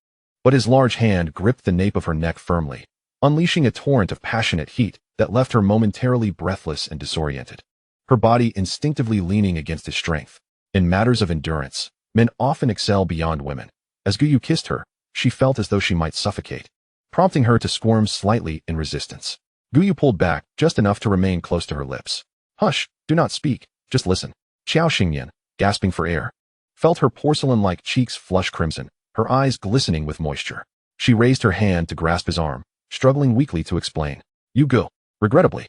but his large hand gripped the nape of her neck firmly, unleashing a torrent of passionate heat that left her momentarily breathless and disoriented, her body instinctively leaning against his strength. In matters of endurance, men often excel beyond women. As Gu Yu kissed her, she felt as though she might suffocate, prompting her to squirm slightly in resistance. Gu Yu pulled back just enough to remain close to her lips. Hush, do not speak, just listen. Qiao Xingyan, gasping for air, felt her porcelain-like cheeks flush crimson, her eyes glistening with moisture. She raised her hand to grasp his arm, struggling weakly to explain. Yu Gu. Regrettably,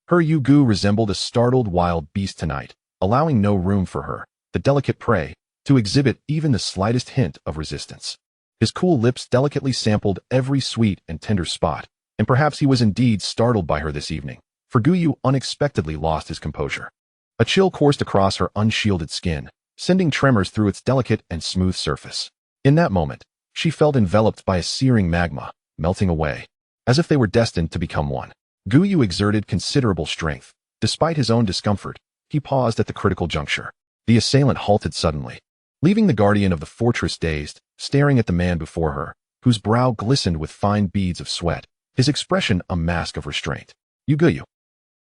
her Yu Gu resembled a startled wild beast tonight, allowing no room for her, the delicate prey, to exhibit even the slightest hint of resistance. His cool lips delicately sampled every sweet and tender spot, and perhaps he was indeed startled by her this evening, for Gu Yu unexpectedly lost his composure. A chill coursed across her unshielded skin, sending tremors through its delicate and smooth surface. In that moment, she felt enveloped by a searing magma, melting away, as if they were destined to become one. Gu Yu exerted considerable strength. Despite his own discomfort, he paused at the critical juncture. The assailant halted suddenly, leaving the guardian of the fortress dazed, staring at the man before her, whose brow glistened with fine beads of sweat, his expression a mask of restraint. Yu Gu Yu.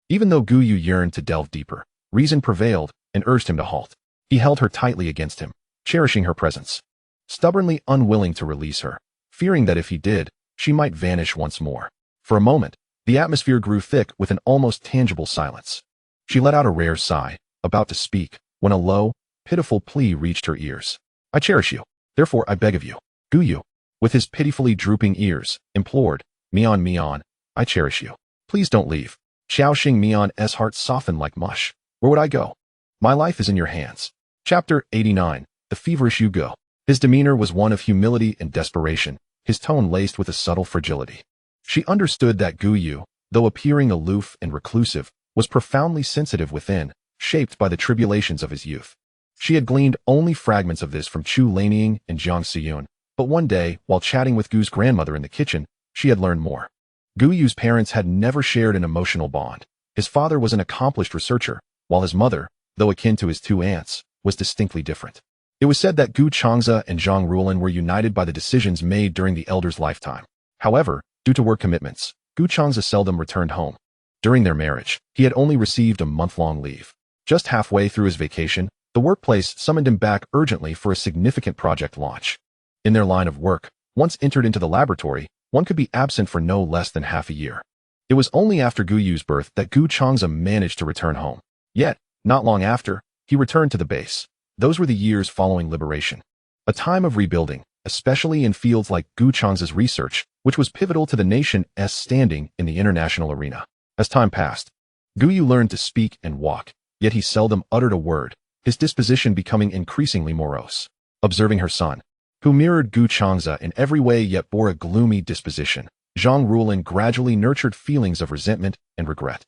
Even though Gu Yu yearned to delve deeper, reason prevailed and urged him to halt. He held her tightly against him, cherishing her presence, stubbornly unwilling to release her, fearing that if he did, she might vanish once more. For a moment, the atmosphere grew thick with an almost tangible silence. She let out a rare sigh, about to speak, when a low, pitiful plea reached her ears. I cherish you, therefore I beg of you. Gu Yu, with his pitifully drooping ears, implored, Mian Mian, I cherish you. Please don't leave. Xiao Xing Mian's heart softened like mush. Where would I go? My life is in your hands. Chapter 89, The Feverish Yu Gu. His demeanor was one of humility and desperation, his tone laced with a subtle fragility. She understood that Gu Yu, though appearing aloof and reclusive, was profoundly sensitive within, shaped by the tribulations of his youth. She had gleaned only fragments of this from Chu Lanying and Jiang Siyun, but one day, while chatting with Gu's grandmother in the kitchen, she had learned more. Gu Yu's parents had never shared an emotional bond. His father was an accomplished researcher, while his mother, though akin to his two aunts, was distinctly different. It was said that Gu Changze and Zhang Rulin were united by the decisions made during the elder's lifetime. However, due to work commitments, Gu Changze seldom returned home. During their marriage, he had only received a month-long leave. Just halfway through his vacation, the workplace summoned him back urgently for a significant project launch. In their line of work, once entered into the laboratory, one could be absent for no less than half a year. It was only after Gu Yu's birth that Gu Changze managed to return home. Yet, not long after, he returned to the base. Those were the years following liberation. A time of rebuilding, especially in fields like Gu Changze's research, which was pivotal to the nation's standing in the international arena. As time passed, Gu Yu learned to speak and walk, yet he seldom uttered a word, his disposition becoming increasingly morose. Observing her son, who mirrored Gu Changze in every way yet bore a gloomy disposition, Zhang Rulin gradually nurtured feelings of resentment and regret.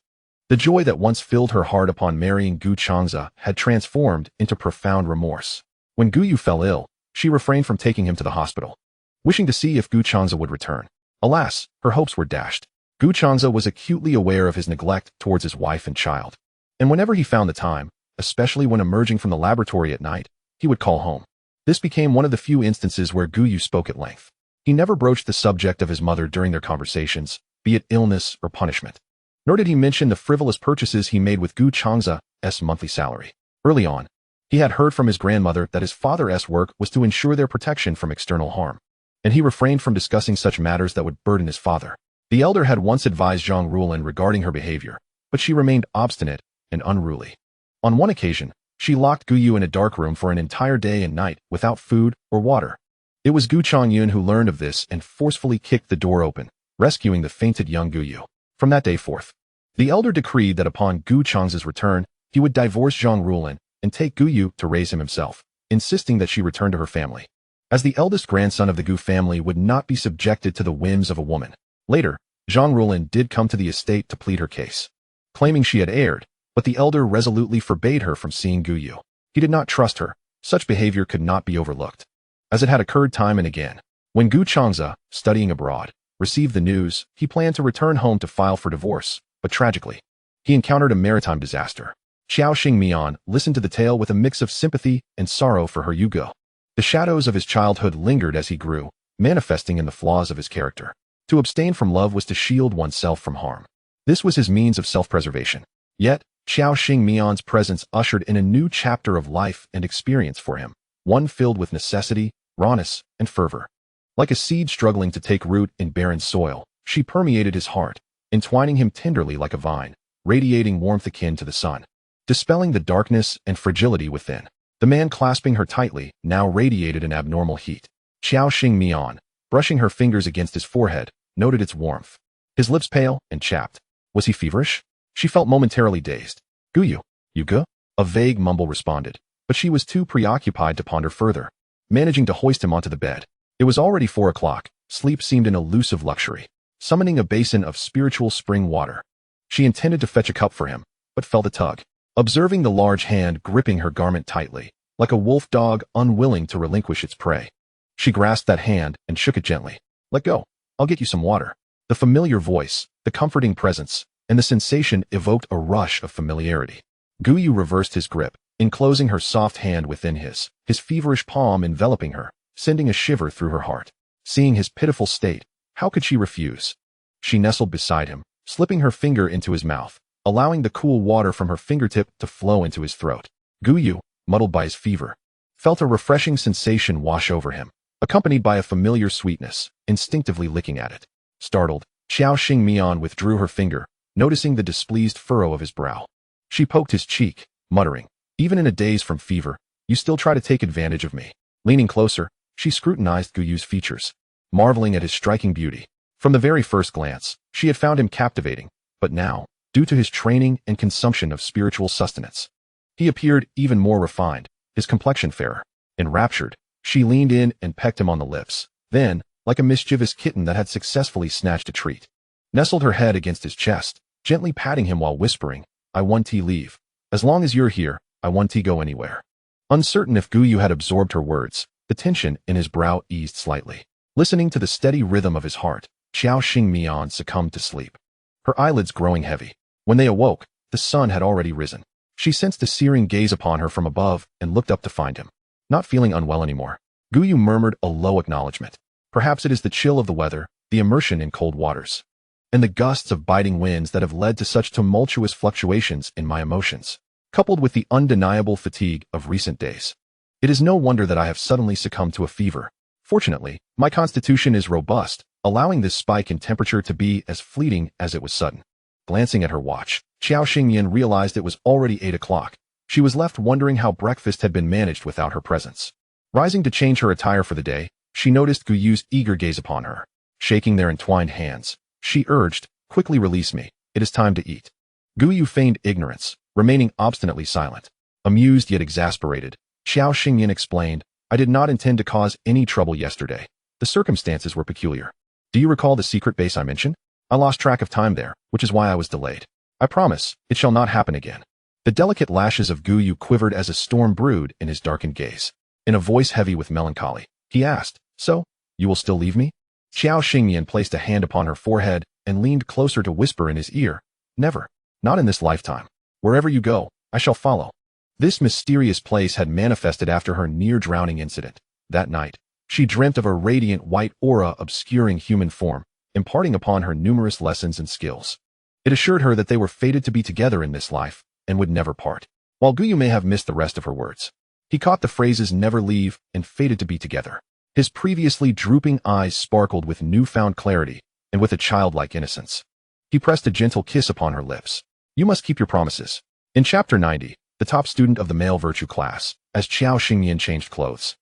The joy that once filled her heart upon marrying Gu Changze had transformed into profound remorse. When Gu Yu fell ill, she refrained from taking him to the hospital, wishing to see if Gu Changze would return. Alas, her hopes were dashed. Gu Changze was acutely aware of his neglect towards his wife and child, and whenever he found the time, especially when emerging from the laboratory at night, he would call home. This became one of the few instances where Gu Yu spoke at length. He never broached the subject of his mother during their conversations, be it illness or punishment. Nor did he mention the frivolous purchases he made with Gu Changze's monthly salary. Early on, he had heard from his grandmother that his father's work was to ensure their protection from external harm, and he refrained from discussing such matters that would burden his father. The elder had once advised Zhang Rulin regarding her behavior, but she remained obstinate and unruly. On one occasion, she locked Gu Yu in a dark room for an entire day and night without food or water. It was Gu Changyun who learned of this and forcefully kicked the door open, rescuing the fainted young Gu Yu. From that day forth, the elder decreed that upon Gu Changze's return, he would divorce Zhang Rulin and take Gu Yu to raise him himself, insisting that she return to her family, as the eldest grandson of the Gu family would not be subjected to the whims of a woman. Later, Zhang Rulin did come to the estate to plead her case, claiming she had erred, but the elder resolutely forbade her from seeing Gu Yu. He did not trust her. Such behavior could not be overlooked, as it had occurred time and again. When Gu Changze, studying abroad, received the news, he planned to return home to file for divorce, but tragically, he encountered a maritime disaster. Xiao Xingmian listened to the tale with a mix of sympathy and sorrow for her Yugo. The shadows of his childhood lingered as he grew, manifesting in the flaws of his character. To abstain from love was to shield oneself from harm. This was his means of self-preservation. Yet, Xiao Xingmian's presence ushered in a new chapter of life and experience for him, one filled with necessity, rawness, and fervor. Like a seed struggling to take root in barren soil, she permeated his heart, entwining him tenderly like a vine, radiating warmth akin to the sun, dispelling the darkness and fragility within. The man clasping her tightly now radiated an abnormal heat. Xiao Xingmian, brushing her fingers against his forehead, noted its warmth. His lips pale and chapped. Was he feverish? She felt momentarily dazed. Gu Yu, you good? A vague mumble responded, but she was too preoccupied to ponder further, managing to hoist him onto the bed. It was already 4 o'clock. Sleep seemed an elusive luxury. Summoning a basin of spiritual spring water, she intended to fetch a cup for him, but felt a tug. Observing the large hand gripping her garment tightly, like a wolf dog unwilling to relinquish its prey, she grasped that hand and shook it gently. Let go. I'll get you some water. The familiar voice, the comforting presence, and the sensation evoked a rush of familiarity. Gu Yu reversed his grip, enclosing her soft hand within his feverish palm enveloping her, sending a shiver through her heart. Seeing his pitiful state, how could she refuse? She nestled beside him, slipping her finger into his mouth, allowing the cool water from her fingertip to flow into his throat. Gu Yu, muddled by his fever, felt a refreshing sensation wash over him, accompanied by a familiar sweetness, instinctively licking at it. Startled, Xiao Xingmian withdrew her finger, noticing the displeased furrow of his brow. She poked his cheek, muttering, even in a daze from fever, you still try to take advantage of me. Leaning closer, she scrutinized Gu Yu's features, marveling at his striking beauty. From the very first glance, she had found him captivating, but now, due to his training and consumption of spiritual sustenance, he appeared even more refined, his complexion fairer. Enraptured, she leaned in and pecked him on the lips. Then, like a mischievous kitten that had successfully snatched a treat, nestled her head against his chest, gently patting him while whispering, I want to leave. As long as you're here, I want to go anywhere. Uncertain if Gu Yu had absorbed her words, the tension in his brow eased slightly. Listening to the steady rhythm of his heart, Xiao Xingmian succumbed to sleep, her eyelids growing heavy. When they awoke, the sun had already risen. She sensed a searing gaze upon her from above and looked up to find him. Not feeling unwell anymore, Gu Yu murmured a low acknowledgement. Perhaps it is the chill of the weather, the immersion in cold waters, and the gusts of biting winds that have led to such tumultuous fluctuations in my emotions, coupled with the undeniable fatigue of recent days. It is no wonder that I have suddenly succumbed to a fever. Fortunately, my constitution is robust, allowing this spike in temperature to be as fleeting as it was sudden. Glancing at her watch, Xiao Xingyan realized it was already 8 o'clock. She was left wondering how breakfast had been managed without her presence. Rising to change her attire for the day, she noticed Gu Yu's eager gaze upon her. Shaking their entwined hands, she urged, "Quickly release me. It is time to eat." Gu Yu feigned ignorance, remaining obstinately silent. Amused yet exasperated, Xiao Xingyan explained, "I did not intend to cause any trouble yesterday. The circumstances were peculiar. Do you recall the secret base I mentioned? I lost track of time there, which is why I was delayed. I promise, it shall not happen again." The delicate lashes of Gu Yu quivered as a storm brewed in his darkened gaze. In a voice heavy with melancholy, he asked, "So, you will still leave me?" Xiao Xingyan placed a hand upon her forehead and leaned closer to whisper in his ear, "Never. Not in this lifetime. Wherever you go, I shall follow." This mysterious place had manifested after her near-drowning incident. That night, she dreamt of a radiant white aura obscuring human form, imparting upon her numerous lessons and skills. It assured her that they were fated to be together in this life and would never part. While Gu Yu may have missed the rest of her words, he caught the phrases "never leave" and "fated to be together." His previously drooping eyes sparkled with newfound clarity and with a childlike innocence. He pressed a gentle kiss upon her lips. "You must keep your promises." In Chapter 90, the top student of the male virtue class, as Xiao Xingyan changed clothes,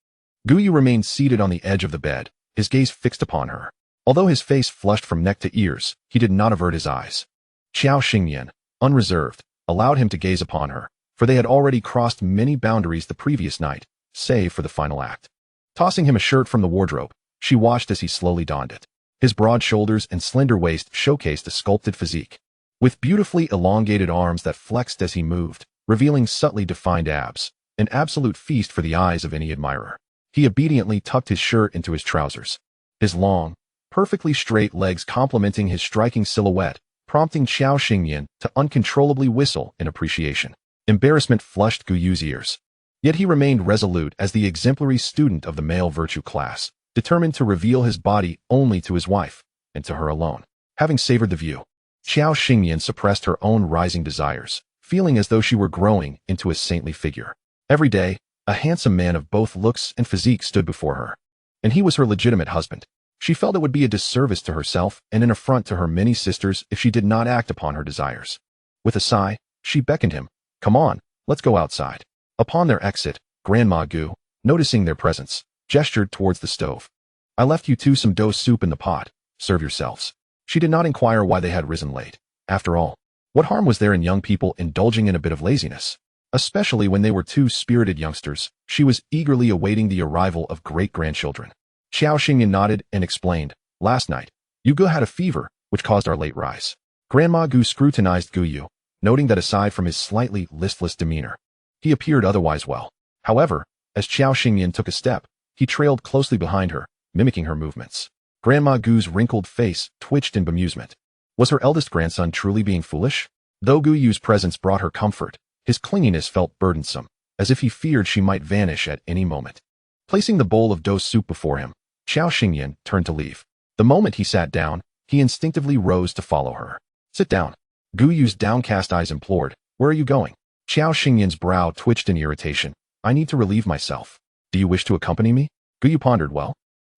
Gu Yu remained seated on the edge of the bed, his gaze fixed upon her. Although his face flushed from neck to ears, he did not avert his eyes. Xiao Xingyan, unreserved, allowed him to gaze upon her, for they had already crossed many boundaries the previous night, save for the final act. Tossing him a shirt from the wardrobe, she watched as he slowly donned it. His broad shoulders and slender waist showcased a sculpted physique, with beautifully elongated arms that flexed as he moved, revealing subtly defined abs, an absolute feast for the eyes of any admirer. He obediently tucked his shirt into his trousers, his long, perfectly straight legs complementing his striking silhouette, prompting Xiao Xingyan to uncontrollably whistle in appreciation. Embarrassment flushed Gu Yu's ears. Yet he remained resolute as the exemplary student of the male virtue class, determined to reveal his body only to his wife, and to her alone. Having savored the view, Xiao Xingyan suppressed her own rising desires, feeling as though she were growing into a saintly figure. Every day, a handsome man of both looks and physique stood before her, and he was her legitimate husband. She felt it would be a disservice to herself and an affront to her many sisters if she did not act upon her desires. With a sigh, she beckoned him, "Come on, let's go outside." Upon their exit, Grandma Gu, noticing their presence, gestured towards the stove. "I left you two some dough soup in the pot. Serve yourselves." She did not inquire why they had risen late. After all, what harm was there in young people indulging in a bit of laziness? Especially when they were two spirited youngsters, she was eagerly awaiting the arrival of great-grandchildren. Xiao Xingyan nodded and explained, "Last night, Yu Gu had a fever, which caused our late rise." Grandma Gu scrutinized Gu Yu, noting that aside from his slightly listless demeanor, he appeared otherwise well. However, as Xiao Xingyan took a step, he trailed closely behind her, mimicking her movements. Grandma Gu's wrinkled face twitched in bemusement. Was her eldest grandson truly being foolish? Though Gu Yu's presence brought her comfort, his clinginess felt burdensome, as if he feared she might vanish at any moment. Placing the bowl of dough soup before him, Xiao Xingyan turned to leave. The moment he sat down, he instinctively rose to follow her. "Sit down." Gu Yu's downcast eyes implored, "Where are you going?" Xiao Xingyan's brow twitched in irritation. "I need to relieve myself. Do you wish to accompany me?" Gu Yu pondered. "Well,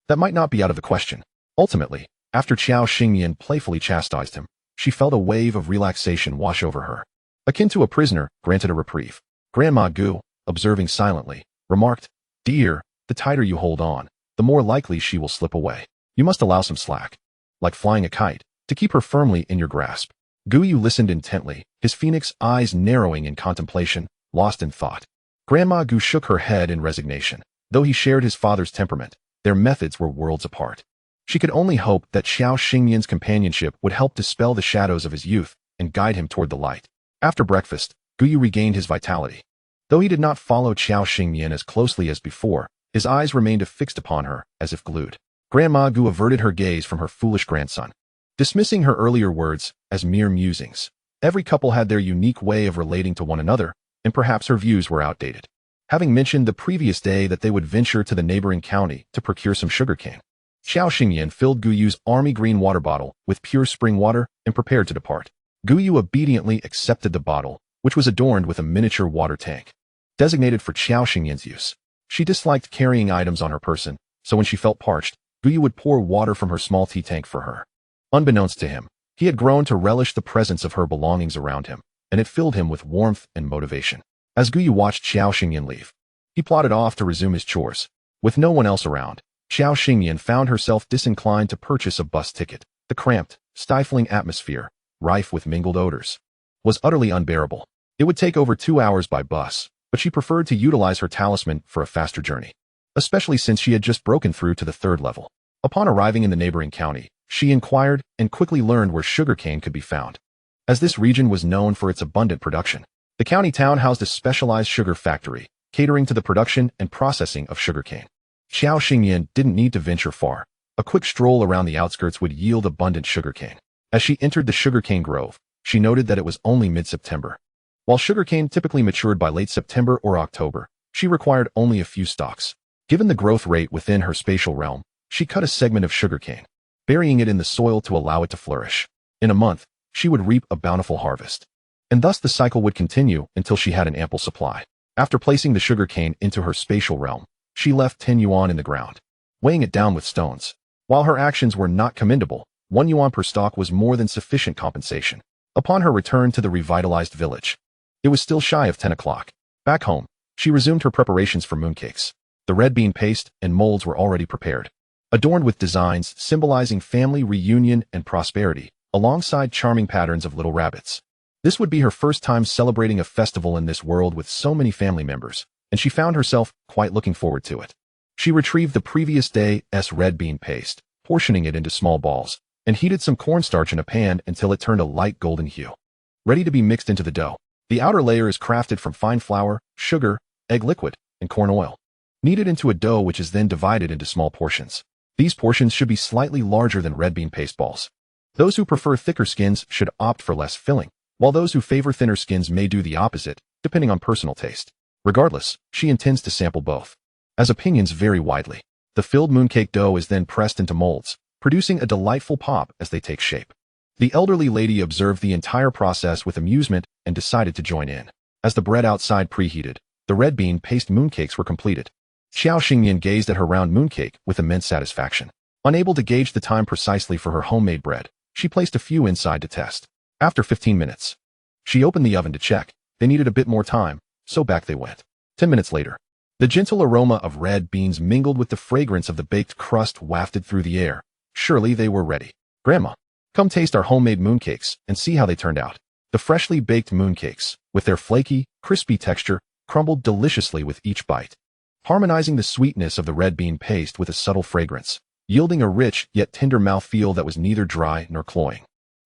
that might not be out of the question." Ultimately, after Xiao Xingyan playfully chastised him, she felt a wave of relaxation wash over her, akin to a prisoner granted a reprieve. Grandma Gu, observing silently, remarked, "Dear, the tighter you hold on, the more likely she will slip away. You must allow some slack, like flying a kite, to keep her firmly in your grasp." Gu Yu listened intently, his phoenix eyes narrowing in contemplation, lost in thought. Grandma Gu shook her head in resignation. Though he shared his father's temperament, their methods were worlds apart. She could only hope that Xiao Xingyan's companionship would help dispel the shadows of his youth and guide him toward the light. After breakfast, Guyu regained his vitality. Though he did not follow Qiao Xingyan as closely as before, his eyes remained fixed upon her, as if glued. Grandma Gu averted her gaze from her foolish grandson, dismissing her earlier words as mere musings. Every couple had their unique way of relating to one another, and perhaps her views were outdated. Having mentioned the previous day that they would venture to the neighboring county to procure some sugarcane, Qiao Xingyan filled Guyu's army green water bottle with pure spring water and prepared to depart. Guyu obediently accepted the bottle, which was adorned with a miniature water tank, designated for Qiao Xingyan's use. She disliked carrying items on her person, so when she felt parched, Guyu would pour water from her small tea tank for her. Unbeknownst to him, he had grown to relish the presence of her belongings around him, and it filled him with warmth and motivation. As Guyu watched Qiao Xingyan leave, he plodded off to resume his chores. With no one else around, Qiao Xingyan found herself disinclined to purchase a bus ticket. The cramped, stifling atmosphere, rife with mingled odors, was utterly unbearable. It would take over 2 hours by bus, but she preferred to utilize her talisman for a faster journey, especially since she had just broken through to the 3rd level. Upon arriving in the neighboring county, she inquired and quickly learned where sugarcane could be found. As this region was known for its abundant production, the county town housed a specialized sugar factory, catering to the production and processing of sugarcane. Qiao Xingyan didn't need to venture far. A quick stroll around the outskirts would yield abundant sugarcane. As she entered the sugarcane grove, she noted that it was only mid-September. While sugarcane typically matured by late September or October, she required only a few stalks. Given the growth rate within her spatial realm, she cut a segment of sugarcane, burying it in the soil to allow it to flourish. In a month, she would reap a bountiful harvest. And thus the cycle would continue until she had an ample supply. After placing the sugarcane into her spatial realm, she left 10 yuan in the ground, weighing it down with stones. While her actions were not commendable, 1 yuan per stalk was more than sufficient compensation. Upon her return to the revitalized village, it was still shy of 10 o'clock. Back home, she resumed her preparations for mooncakes. The red bean paste and molds were already prepared, adorned with designs symbolizing family reunion and prosperity, alongside charming patterns of little rabbits. This would be her first time celebrating a festival in this world with so many family members, and she found herself quite looking forward to it. She retrieved the previous day's red bean paste, portioning it into small balls, and heated some cornstarch in a pan until it turned a light golden hue, ready to be mixed into the dough. The outer layer is crafted from fine flour, sugar, egg liquid, and corn oil, kneaded into a dough which is then divided into small portions. These portions should be slightly larger than red bean paste balls. Those who prefer thicker skins should opt for less filling, while those who favor thinner skins may do the opposite, depending on personal taste. Regardless, she intends to sample both, as opinions vary widely. The filled mooncake dough is then pressed into molds, producing a delightful pop as they take shape. The elderly lady observed the entire process with amusement and decided to join in. As the bread outside preheated, the red bean paste mooncakes were completed. Qiao Xingyan gazed at her round mooncake with immense satisfaction. Unable to gauge the time precisely for her homemade bread, she placed a few inside to test. After 15 minutes, she opened the oven to check. They needed a bit more time, so back they went. 10 minutes later, the gentle aroma of red beans mingled with the fragrance of the baked crust wafted through the air. Surely they were ready. Grandma, come taste our homemade mooncakes and see how they turned out. The freshly baked mooncakes, with their flaky, crispy texture, crumbled deliciously with each bite, harmonizing the sweetness of the red bean paste with a subtle fragrance, yielding a rich yet tender mouthfeel that was neither dry nor cloying.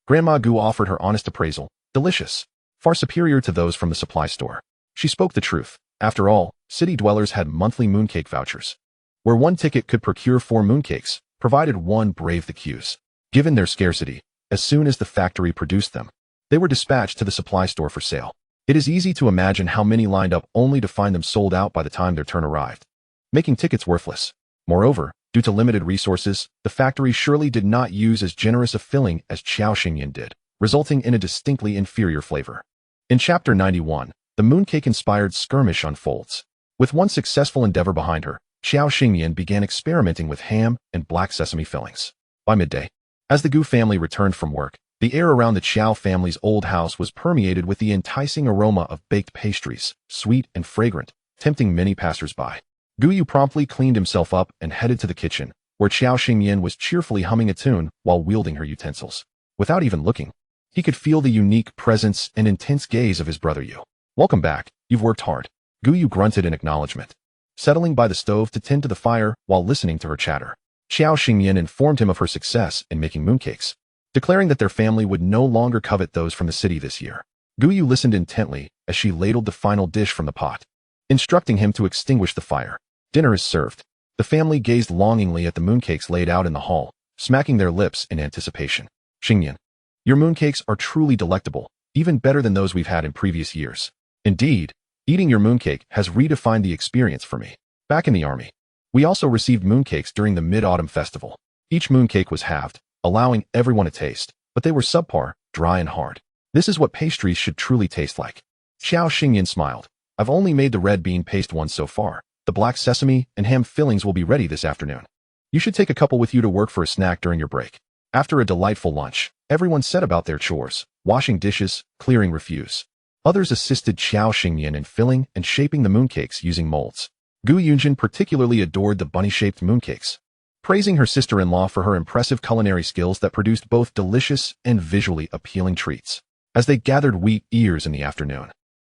Grandma Gu offered her honest appraisal. Delicious. Far superior to those from the supply store. She spoke the truth. After all, city dwellers had monthly mooncake vouchers, where one ticket could procure 4 mooncakes, provided one braved the queues. Given their scarcity, as soon as the factory produced them, they were dispatched to the supply store for sale. It is easy to imagine how many lined up only to find them sold out by the time their turn arrived, making tickets worthless. Moreover, due to limited resources, the factory surely did not use as generous a filling as Qiao Xingyan did, resulting in a distinctly inferior flavor. In Chapter 91, the mooncake-inspired skirmish unfolds. With one successful endeavor behind her, Qiao Xingyan began experimenting with ham and black sesame fillings. By midday, as the Gu family returned from work, the air around the Qiao family's old house was permeated with the enticing aroma of baked pastries, sweet and fragrant, tempting many passers-by. Guyu promptly cleaned himself up and headed to the kitchen, where Qiao Xingyan was cheerfully humming a tune while wielding her utensils. Without even looking, he could feel the unique presence and intense gaze of his brother Yu. Welcome back, you've worked hard. Guyu grunted in acknowledgement, settling by the stove to tend to the fire while listening to her chatter. Qiao Xingyan informed him of her success in making mooncakes, declaring that their family would no longer covet those from the city this year. Guyu listened intently as she ladled the final dish from the pot, instructing him to extinguish the fire. Dinner is served. The family gazed longingly at the mooncakes laid out in the hall, smacking their lips in anticipation. Xingyan, your mooncakes are truly delectable, even better than those we've had in previous years. Indeed, eating your mooncake has redefined the experience for me. Back in the army, we also received mooncakes during the Mid-Autumn Festival. Each mooncake was halved, allowing everyone a taste, but they were subpar, dry and hard. This is what pastries should truly taste like. Xiao Xingyan smiled. I've only made the red bean paste ones so far. The black sesame and ham fillings will be ready this afternoon. You should take a couple with you to work for a snack during your break. After a delightful lunch, everyone set about their chores, washing dishes, clearing refuse. Others assisted Xiao Xingyan in filling and shaping the mooncakes using molds. Gu Yunjin particularly adored the bunny-shaped mooncakes, praising her sister-in-law for her impressive culinary skills that produced both delicious and visually appealing treats. As they gathered wheat ears in the afternoon,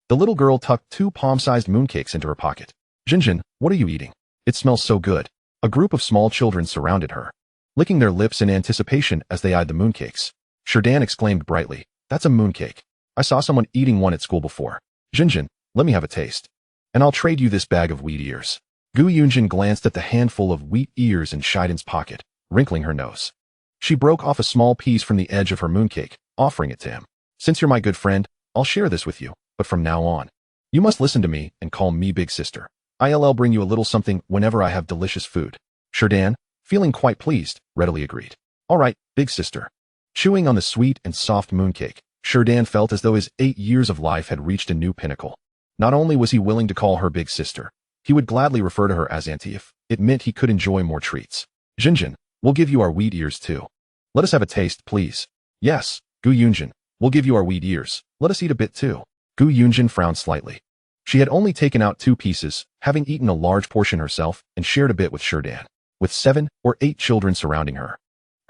the little girl tucked 2 palm-sized mooncakes into her pocket. Jinjin, what are you eating? It smells so good. A group of small children surrounded her, licking their lips in anticipation as they eyed the mooncakes. Sherdan exclaimed brightly, that's a mooncake. I saw someone eating one at school before. Jinjin, let me have a taste. And I'll trade you this bag of wheat ears. Gu Yunjin glanced at the handful of wheat ears in Shiden's pocket, wrinkling her nose. She broke off a small piece from the edge of her mooncake, offering it to him. Since you're my good friend, I'll share this with you, but from now on, you must listen to me and call me Big Sister. I'll bring you a little something whenever I have delicious food. Sherdan, feeling quite pleased, readily agreed. All right, Big Sister. Chewing on the sweet and soft mooncake, Sherdan felt as though his 8 years of life had reached a new pinnacle. Not only was he willing to call her Big Sister, he would gladly refer to her as Auntie if it meant he could enjoy more treats. Jinjin, we'll give you our wheat ears too. Let us have a taste, please. Yes, Gu Yunjin, we'll give you our wheat ears. Let us eat a bit too. Gu Yunjin frowned slightly. She had only taken out 2 pieces, having eaten a large portion herself and shared a bit with Sherdan, with 7 or 8 children surrounding her.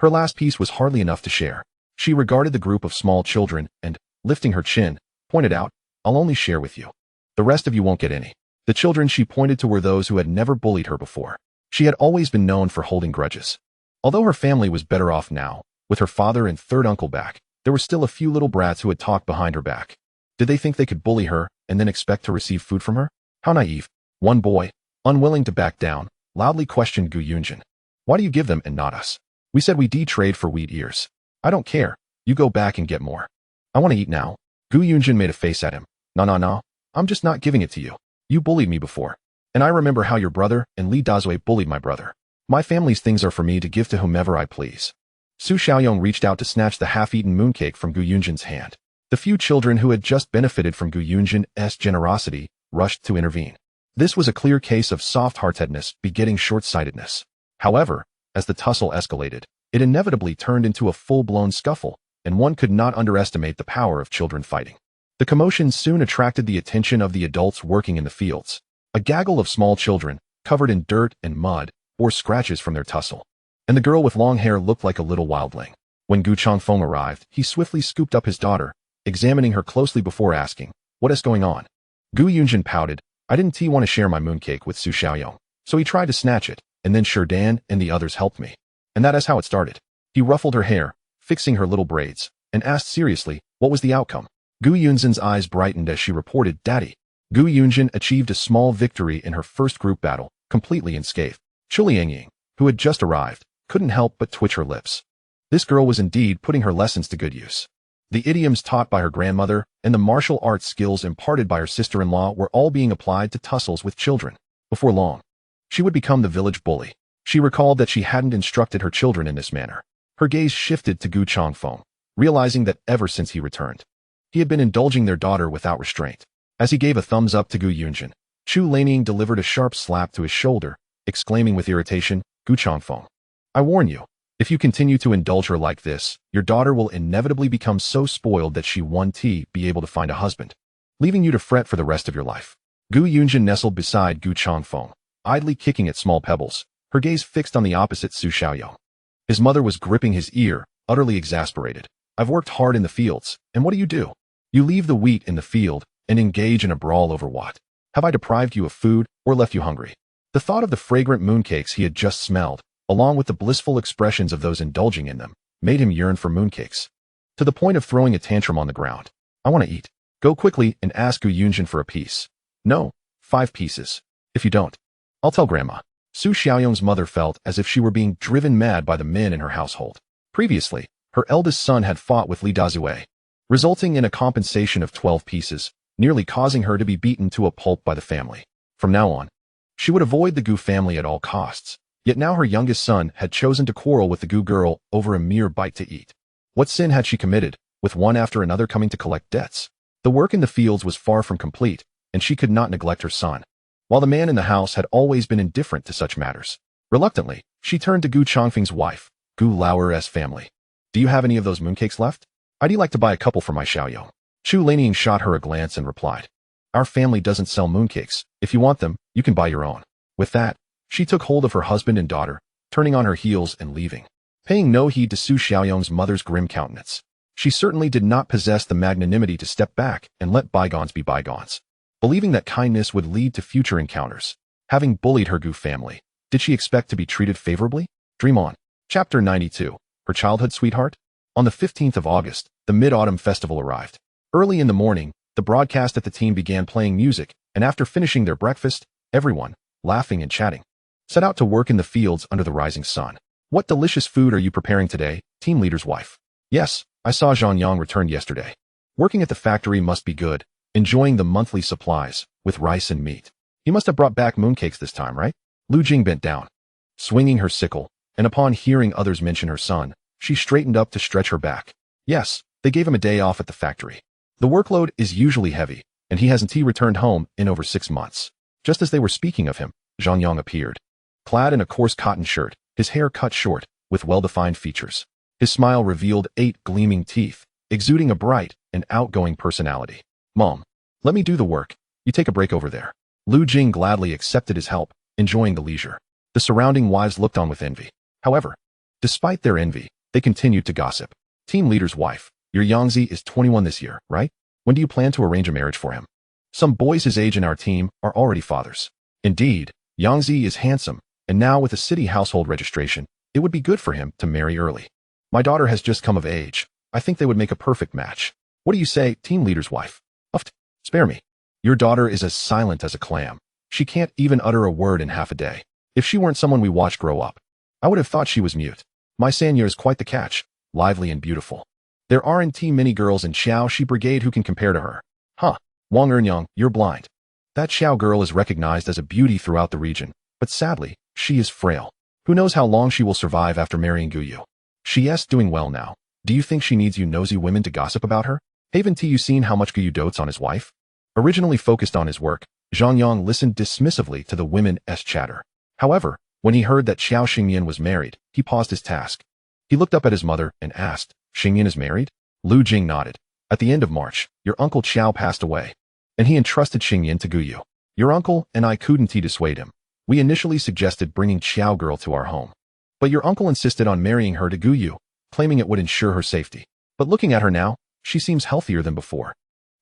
Her last piece was hardly enough to share. She regarded the group of small children and, lifting her chin, pointed out, I'll only share with you. The rest of you won't get any. The children she pointed to were those who had never bullied her before. She had always been known for holding grudges. Although her family was better off now, with her father and third uncle back, there were still a few little brats who had talked behind her back. Did they think they could bully her and then expect to receive food from her? How naive. One boy, unwilling to back down, loudly questioned Gu Yunjin. Why do you give them and not us? We said we trade for wheat ears. I don't care. You go back and get more. I want to eat now. Gu Yunjin made a face at him. No. I'm just not giving it to you. You bullied me before. And I remember how your brother and Li Dazui bullied my brother. My family's things are for me to give to whomever I please. Su Xiaoyong reached out to snatch the half-eaten mooncake from Gu Yunjin's hand. The few children who had just benefited from Gu Yunjin's generosity rushed to intervene. This was a clear case of soft-heartedness begetting short-sightedness. However, as the tussle escalated, it inevitably turned into a full-blown scuffle, and one could not underestimate the power of children fighting. The commotion soon attracted the attention of the adults working in the fields. A gaggle of small children, covered in dirt and mud, bore scratches from their tussle. And the girl with long hair looked like a little wildling. When Gu Changfeng arrived, he swiftly scooped up his daughter, examining her closely before asking, what is going on? Gu Yunjin pouted, I didn't want to share my mooncake with Su Xiaoyong, so he tried to snatch it, and then Sherdan and the others helped me. And that is how it started. He ruffled her hair, fixing her little braids, and asked seriously, what was the outcome? Gu Yunjin's eyes brightened as she reported, Daddy. Gu Yunjin achieved a small victory in her first group battle, completely unscathed. Chuliangying, who had just arrived, couldn't help but twitch her lips. This girl was indeed putting her lessons to good use. The idioms taught by her grandmother and the martial arts skills imparted by her sister-in-law were all being applied to tussles with children. Before long, she would become the village bully. She recalled that she hadn't instructed her children in this manner. Her gaze shifted to Gu Changfeng, realizing that ever since he returned, he had been indulging their daughter without restraint. As he gave a thumbs up to Gu Yunjin, Chu Lanying delivered a sharp slap to his shoulder, exclaiming with irritation, Gu Changfeng, I warn you, if you continue to indulge her like this, your daughter will inevitably become so spoiled that she won't be able to find a husband, leaving you to fret for the rest of your life. Gu Yunjin nestled beside Gu Changfeng, idly kicking at small pebbles, her gaze fixed on the opposite Su Xiaoyong. His mother was gripping his ear, utterly exasperated. I've worked hard in the fields, and what do? You leave the wheat in the field and engage in a brawl over what? Have I deprived you of food or left you hungry? The thought of the fragrant mooncakes he had just smelled, along with the blissful expressions of those indulging in them, made him yearn for mooncakes. To the point of throwing a tantrum on the ground. I want to eat. Go quickly and ask Gu Yunjin for a piece. No, 5 pieces. If you don't, I'll tell Grandma. Su Xiaoyong's mother felt as if she were being driven mad by the men in her household. Previously, her eldest son had fought with Li Dazue, resulting in a compensation of 12 pieces, nearly causing her to be beaten to a pulp by the family. From now on, she would avoid the Gu family at all costs. Yet now her youngest son had chosen to quarrel with the Gu girl over a mere bite to eat. What sin had she committed, with one after another coming to collect debts? The work in the fields was far from complete, and she could not neglect her son, while the man in the house had always been indifferent to such matters. Reluctantly, she turned to Gu Chongfeng's wife, Gu Lauer's family. Do you have any of those mooncakes left? I'd like to buy a couple for my Xiaoyong. Chu Lanying shot her a glance and replied, Our family doesn't sell mooncakes. If you want them, you can buy your own. With that, she took hold of her husband and daughter, turning on her heels and leaving, paying no heed to Su Xiaoyong's mother's grim countenance. She certainly did not possess the magnanimity to step back and let bygones be bygones. Believing that kindness would lead to future encounters, having bullied her Gu family, did she expect to be treated favorably? Dream on. Chapter 92. Her childhood sweetheart? On the 15th of August, the Mid-Autumn Festival arrived. Early in the morning, the broadcast at the team began playing music, and after finishing their breakfast, everyone, laughing and chatting, set out to work in the fields under the rising sun. What delicious food are you preparing today, team leader's wife? Yes, I saw Zhang Yang returned yesterday. Working at the factory must be good, enjoying the monthly supplies, with rice and meat. He must have brought back mooncakes this time, right? Lu Jing bent down, swinging her sickle, and upon hearing others mention her son, she straightened up to stretch her back. Yes, they gave him a day off at the factory. The workload is usually heavy, and he hasn't returned home in over 6 months. Just as they were speaking of him, Zhang Yang appeared, clad in a coarse cotton shirt, his hair cut short, with well-defined features. His smile revealed 8 gleaming teeth, exuding a bright and outgoing personality. Mom, let me do the work. You take a break over there. Lu Jing gladly accepted his help, enjoying the leisure. The surrounding wives looked on with envy. However, despite their envy, they continued to gossip. Team leader's wife, your Yangzi is 21 this year, right? When do you plan to arrange a marriage for him? Some boys his age in our team are already fathers. Indeed, Yangzi is handsome, and now with a city household registration, it would be good for him to marry early. My daughter has just come of age. I think they would make a perfect match. What do you say, team leader's wife? Uft, spare me. Your daughter is as silent as a clam. She can't even utter a word in half a day. If she weren't someone we watched grow up, I would have thought she was mute. My Sanya is quite the catch, lively and beautiful. There aren't many girls in Xiao Shi Brigade who can compare to her. Huh, Wang Ernyang, you're blind. That Xiao girl is recognized as a beauty throughout the region, but sadly, she is frail. Who knows how long she will survive after marrying Guyu. She's doing well now. Do you think she needs you nosy women to gossip about her? Haven't you seen how much Guyu dotes on his wife? Originally focused on his work, Zhang Yang listened dismissively to the women's chatter. However, when he heard that Xiao Xingyan was married, he paused his task. He looked up at his mother and asked, Xingyan is married? Lu Jing nodded. At the end of March, your uncle Xiao passed away, and he entrusted Xingyan to Guyu. Your uncle and I couldn't dissuade him. We initially suggested bringing Xiao girl to our home, but your uncle insisted on marrying her to Guyu, claiming it would ensure her safety. But looking at her now, she seems healthier than before,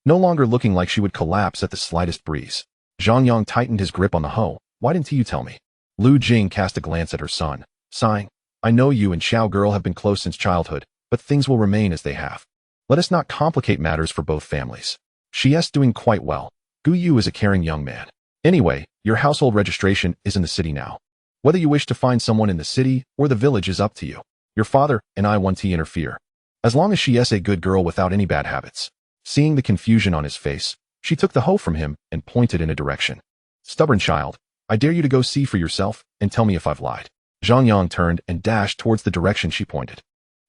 no longer looking like she would collapse at the slightest breeze. Zhang Yang tightened his grip on the hoe. Why didn't you tell me? Lu Jing cast a glance at her son, sighing. I know you and Xiao girl have been close since childhood, but things will remain as they have. Let us not complicate matters for both families. She's doing quite well. Guyu is a caring young man. Anyway, your household registration is in the city now. Whether you wish to find someone in the city or the village is up to you. Your father and I won't interfere, as long as she is a good girl without any bad habits. Seeing the confusion on his face, she took the hoe from him and pointed in a direction. Stubborn child, I dare you to go see for yourself and tell me if I've lied. Zhang Yang turned and dashed towards the direction she pointed.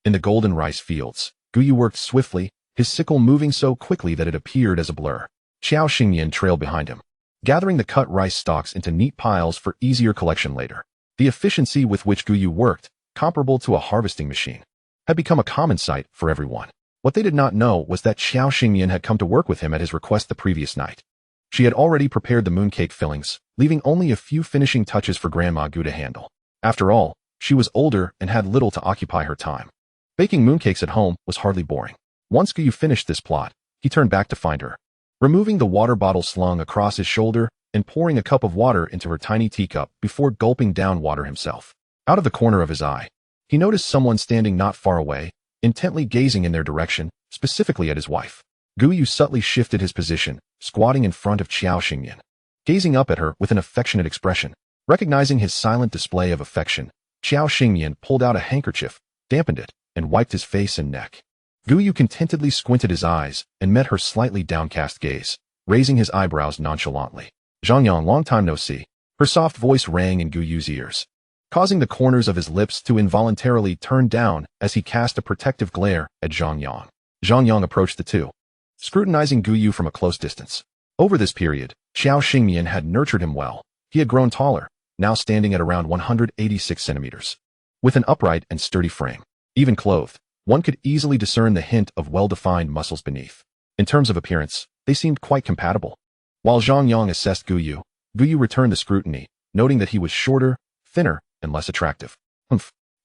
In the golden rice fields, Guyu worked swiftly, his sickle moving so quickly that it appeared as a blur. Xiao Xingyan trailed behind him, gathering the cut rice stalks into neat piles for easier collection later. The efficiency with which Guyu worked, comparable to a harvesting machine, had become a common sight for everyone. What they did not know was that Xiao Xingyan had come to work with him at his request the previous night. She had already prepared the mooncake fillings, leaving only a few finishing touches for Grandma Gu to handle. After all, she was older and had little to occupy her time. Baking mooncakes at home was hardly boring. Once Guyu finished this plot, he turned back to find her, removing the water bottle slung across his shoulder and pouring a cup of water into her tiny teacup before gulping down water himself. Out of the corner of his eye, he noticed someone standing not far away, intently gazing in their direction, specifically at his wife. Gu Yu subtly shifted his position, squatting in front of Qiao Xingyan, gazing up at her with an affectionate expression. Recognizing his silent display of affection, Qiao Xingyan pulled out a handkerchief, dampened it, and wiped his face and neck. Gu Yu contentedly squinted his eyes and met her slightly downcast gaze, raising his eyebrows nonchalantly. "Zhangyang, long time no see." Her soft voice rang in Gu Yu's ears, causing the corners of his lips to involuntarily turn down as he cast a protective glare at Zhang Yang. Zhang Yang approached the two, scrutinizing Gu Yu from a close distance. Over this period, Qiao Xingyan had nurtured him well. He had grown taller, now standing at around 186 centimeters. With an upright and sturdy frame, even clothed, one could easily discern the hint of well-defined muscles beneath. In terms of appearance, they seemed quite compatible. While Zhang Yang assessed Gu Yu returned the scrutiny, noting that he was shorter, thinner, and less attractive.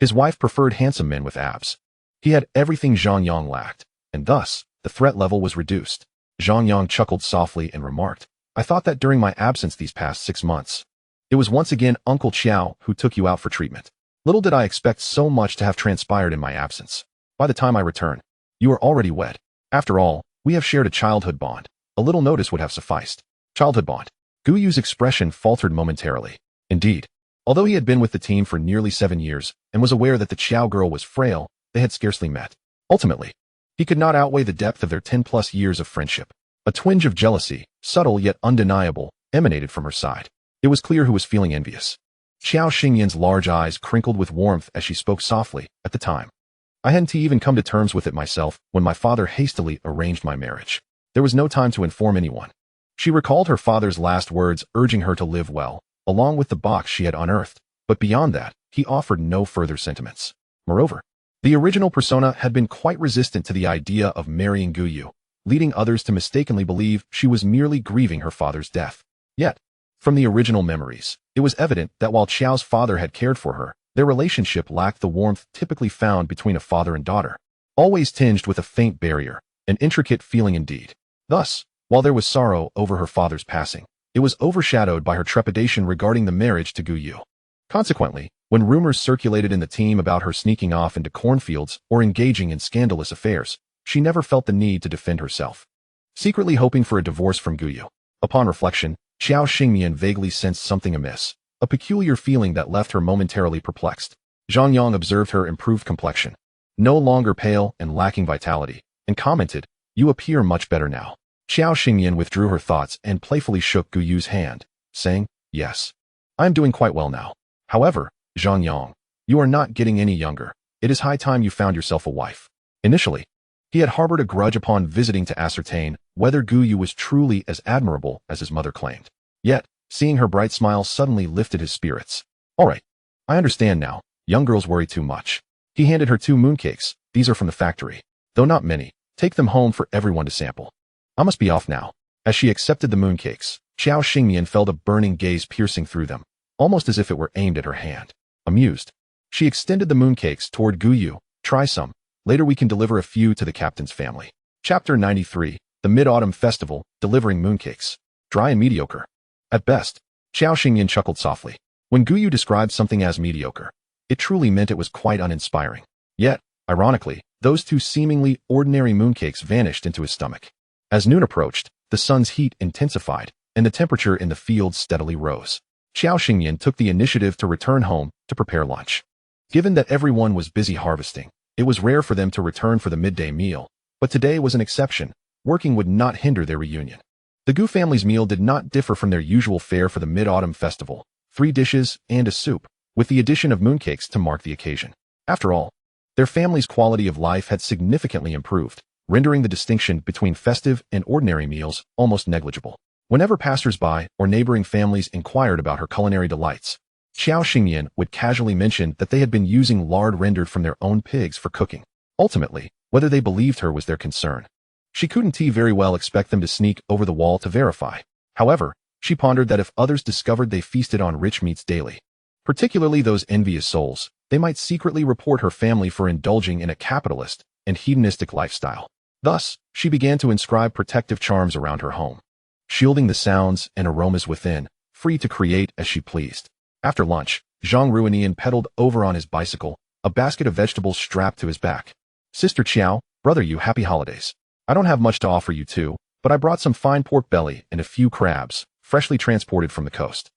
His wife preferred handsome men with abs. He had everything Zhang Yang lacked, and thus, the threat level was reduced. Zhang Yang chuckled softly and remarked, "I thought that during my absence these past 6 months, it was once again Uncle Qiao who took you out for treatment. Little did I expect so much to have transpired in my absence. By the time I return, you are already wed. After all, we have shared a childhood bond. A little notice would have sufficed." Childhood bond. Gu Yu's expression faltered momentarily. Indeed, although he had been with the team for nearly 7 years and was aware that the Qiao girl was frail, they had scarcely met. Ultimately, he could not outweigh the depth of their 10+ years of friendship. A twinge of jealousy, subtle yet undeniable, emanated from her side. It was clear who was feeling envious. Qiao Xingyan's large eyes crinkled with warmth as she spoke softly. "At the time, I hadn't even come to terms with it myself when my father hastily arranged my marriage. There was no time to inform anyone." She recalled her father's last words urging her to live well, along with the box she had unearthed, but beyond that, he offered no further sentiments. Moreover, the original persona had been quite resistant to the idea of marrying Gu Yu, leading others to mistakenly believe she was merely grieving her father's death. Yet, from the original memories, it was evident that while Qiao's father had cared for her, their relationship lacked the warmth typically found between a father and daughter, always tinged with a faint barrier, an intricate feeling indeed. Thus, while there was sorrow over her father's passing, it was overshadowed by her trepidation regarding the marriage to Gu Yu. Consequently, when rumors circulated in the team about her sneaking off into cornfields or engaging in scandalous affairs, she never felt the need to defend herself, secretly hoping for a divorce from Gu Yu. Upon reflection, Qiao Xingyan vaguely sensed something amiss, a peculiar feeling that left her momentarily perplexed. Zhang Yang observed her improved complexion, no longer pale and lacking vitality, and commented, "You appear much better now." Qiao Xingyan withdrew her thoughts and playfully shook Gu Yu's hand, saying, "Yes, I am doing quite well now. However, Zhang Yang, you are not getting any younger. It is high time you found yourself a wife." Initially, he had harbored a grudge upon visiting to ascertain whether Gu Yu was truly as admirable as his mother claimed. Yet, seeing her bright smile suddenly lifted his spirits. "All right, I understand now. Young girls worry too much." He handed her 2 mooncakes. "These are from the factory. Though not many, take them home for everyone to sample. I must be off now." As she accepted the mooncakes, Qiao Xingyan felt a burning gaze piercing through them, almost as if it were aimed at her hand. Amused, she extended the mooncakes toward Gu Yu. "Try some. Later we can deliver a few to the captain's family." Chapter 93, The Mid-Autumn Festival, Delivering Mooncakes. Dry and mediocre. At best, Qiao Xingyan chuckled softly. When Gu Yu described something as mediocre, it truly meant it was quite uninspiring. Yet, ironically, those 2 seemingly ordinary mooncakes vanished into his stomach. As noon approached, the sun's heat intensified, and the temperature in the fields steadily rose. Qiao Xingyan took the initiative to return home to prepare lunch. Given that everyone was busy harvesting, it was rare for them to return for the midday meal, but today was an exception. Working would not hinder their reunion. The Gu family's meal did not differ from their usual fare for the Mid-Autumn Festival, 3 dishes and a soup, with the addition of mooncakes to mark the occasion. After all, their family's quality of life had significantly improved, rendering the distinction between festive and ordinary meals almost negligible. Whenever passers-by or neighboring families inquired about her culinary delights, Qiao Xingyan would casually mention that they had been using lard rendered from their own pigs for cooking. Ultimately, whether they believed her was their concern. She couldn't very well expect them to sneak over the wall to verify. However, she pondered that if others discovered they feasted on rich meats daily, particularly those envious souls, they might secretly report her family for indulging in a capitalist and hedonistic lifestyle. Thus, she began to inscribe protective charms around her home, shielding the sounds and aromas within, free to create as she pleased. After lunch, Zhang Ruinian pedaled over on his bicycle, a basket of vegetables strapped to his back. "Sister Qiao, brother Yu, happy holidays. I don't have much to offer you too, but I brought some fine pork belly and a few crabs, freshly transported from the coast.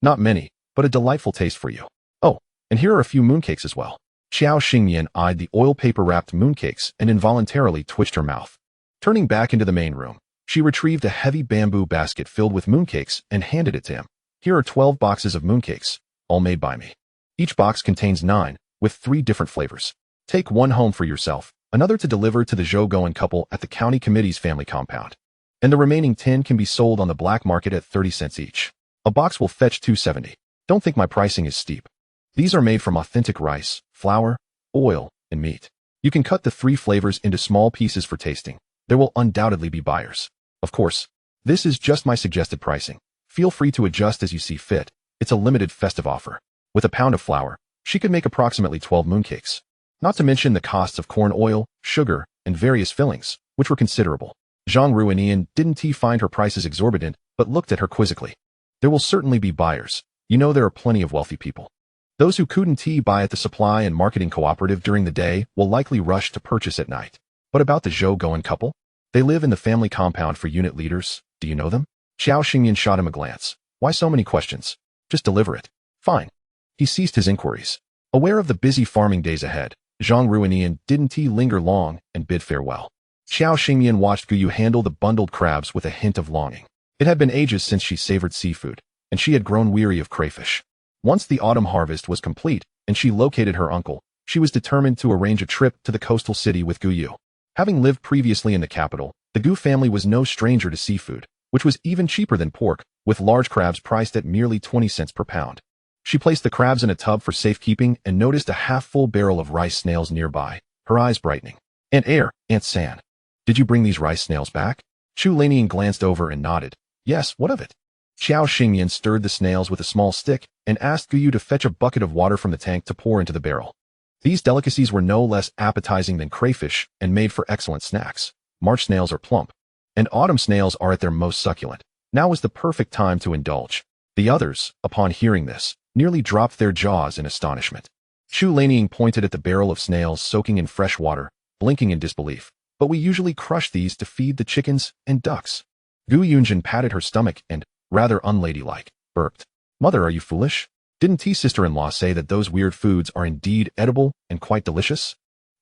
Not many, but a delightful taste for you. Oh, and here are a few mooncakes as well. Xiao Xingyan eyed the oil paper-wrapped mooncakes and involuntarily twitched her mouth. Turning back into the main room, she retrieved a heavy bamboo basket filled with mooncakes and handed it to him. Here are 12 boxes of mooncakes, all made by me. Each box contains 9, with 3 different flavors. Take one home for yourself, another to deliver to the Zhougoan couple at the county committee's family compound. And the remaining 10 can be sold on the black market at 30 cents each. A box will fetch $2.70. Don't think my pricing is steep. These are made from authentic rice, flour, oil, and meat. You can cut the 3 flavors into small pieces for tasting. There will undoubtedly be buyers. Of course, this is just my suggested pricing. Feel free to adjust as you see fit. It's a limited festive offer. With a pound of flour, she could make approximately 12 mooncakes. Not to mention the costs of corn oil, sugar, and various fillings, which were considerable. Zhang Ruinian didn't find her prices exorbitant, but looked at her quizzically. There will certainly be buyers. You know there are plenty of wealthy people. Those who couldn't buy at the supply and marketing cooperative during the day will likely rush to purchase at night. But about the Zhougoan couple? They live in the family compound for unit leaders. Do you know them? Xiao Xingyan shot him a glance. Why so many questions? Just deliver it. Fine. He ceased his inquiries. Aware of the busy farming days ahead, Zhang Ruinian didn't linger long and bid farewell. Xiao Xingyan watched Guyu handle the bundled crabs with a hint of longing. It had been ages since she savored seafood, and she had grown weary of crayfish. Once the autumn harvest was complete and she located her uncle, she was determined to arrange a trip to the coastal city with Guyu. Having lived previously in the capital, the Gu family was no stranger to seafood, which was even cheaper than pork, with large crabs priced at merely 20 cents per pound. She placed the crabs in a tub for safekeeping and noticed a half-full barrel of rice snails nearby, her eyes brightening. Aunt Aunt San. Did you bring these rice snails back? Chu Lanian glanced over and nodded. Yes, what of it? Xiao Xingyan stirred the snails with a small stick and asked Guyu to fetch a bucket of water from the tank to pour into the barrel. These delicacies were no less appetizing than crayfish and made for excellent snacks. March snails are plump, and autumn snails are at their most succulent. Now was the perfect time to indulge. The others, upon hearing this, nearly dropped their jaws in astonishment. Chu Lanian pointed at the barrel of snails soaking in fresh water, blinking in disbelief. But we usually crush these to feed the chickens and ducks. Gu Yunjin patted her stomach and, rather unladylike, burped. Mother, are you foolish? Didn't sister-in-law say that those weird foods are indeed edible and quite delicious?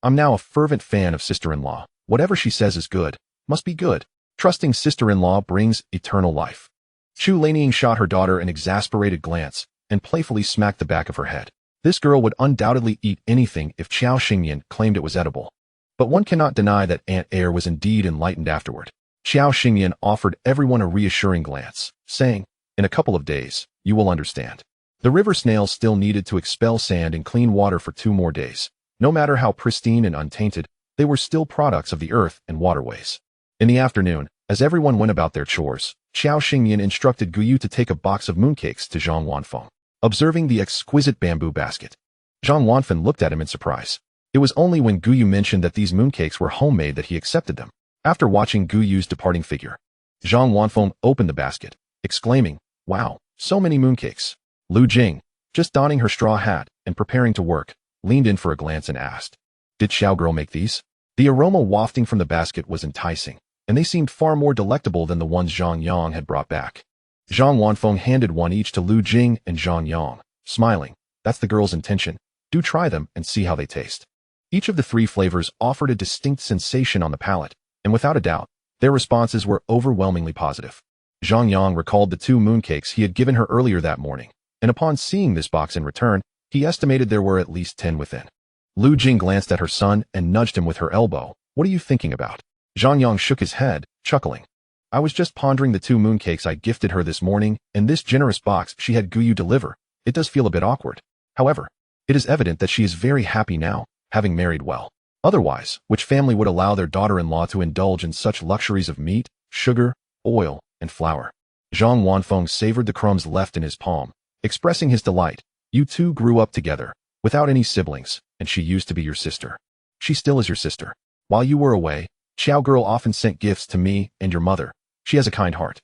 I'm now a fervent fan of sister-in-law. Whatever she says is good, must be good. Trusting sister-in-law brings eternal life. Chu Lanian shot her daughter an exasperated glance and playfully smacked the back of her head. This girl would undoubtedly eat anything if Xiao Xingyan claimed it was edible. But one cannot deny that Aunt Air was indeed enlightened afterward. Xiao Xingyan offered everyone a reassuring glance, saying, in a couple of days, you will understand. The river snails still needed to expel sand and clean water for 2 more days. No matter how pristine and untainted, they were still products of the earth and waterways. In the afternoon, as everyone went about their chores, Xiao Xingyan instructed Guyu to take a box of mooncakes to Zhang Wanfeng. Observing the exquisite bamboo basket, Zhang Wanfeng looked at him in surprise. It was only when Guyu mentioned that these mooncakes were homemade that he accepted them. After watching Guyu's departing figure, Zhang Wanfeng opened the basket, exclaiming, wow, so many mooncakes. Lu Jing, just donning her straw hat and preparing to work, leaned in for a glance and asked, did Xiao girl make these? The aroma wafting from the basket was enticing, and they seemed far more delectable than the ones Zhang Yang had brought back. Zhang Wanfeng handed one each to Lu Jing and Zhang Yang, smiling. That's the girl's intention. Do try them and see how they taste. Each of the 3 flavors offered a distinct sensation on the palate, and without a doubt, their responses were overwhelmingly positive. Zhang Yang recalled the 2 mooncakes he had given her earlier that morning, and upon seeing this box in return, he estimated there were at least 10 within. Lu Jing glanced at her son and nudged him with her elbow. What are you thinking about? Zhang Yang shook his head, chuckling. I was just pondering the 2 mooncakes I gifted her this morning and this generous box she had Guyu deliver. It does feel a bit awkward. However, it is evident that she is very happy now, having married well. Otherwise, which family would allow their daughter-in-law to indulge in such luxuries of meat, sugar, oil, and flour? Zhang Wanfeng savored the crumbs left in his palm, expressing his delight. You 2 grew up together, without any siblings, and she used to be your sister. She still is your sister. While you were away, Xiao girl often sent gifts to me and your mother. She has a kind heart.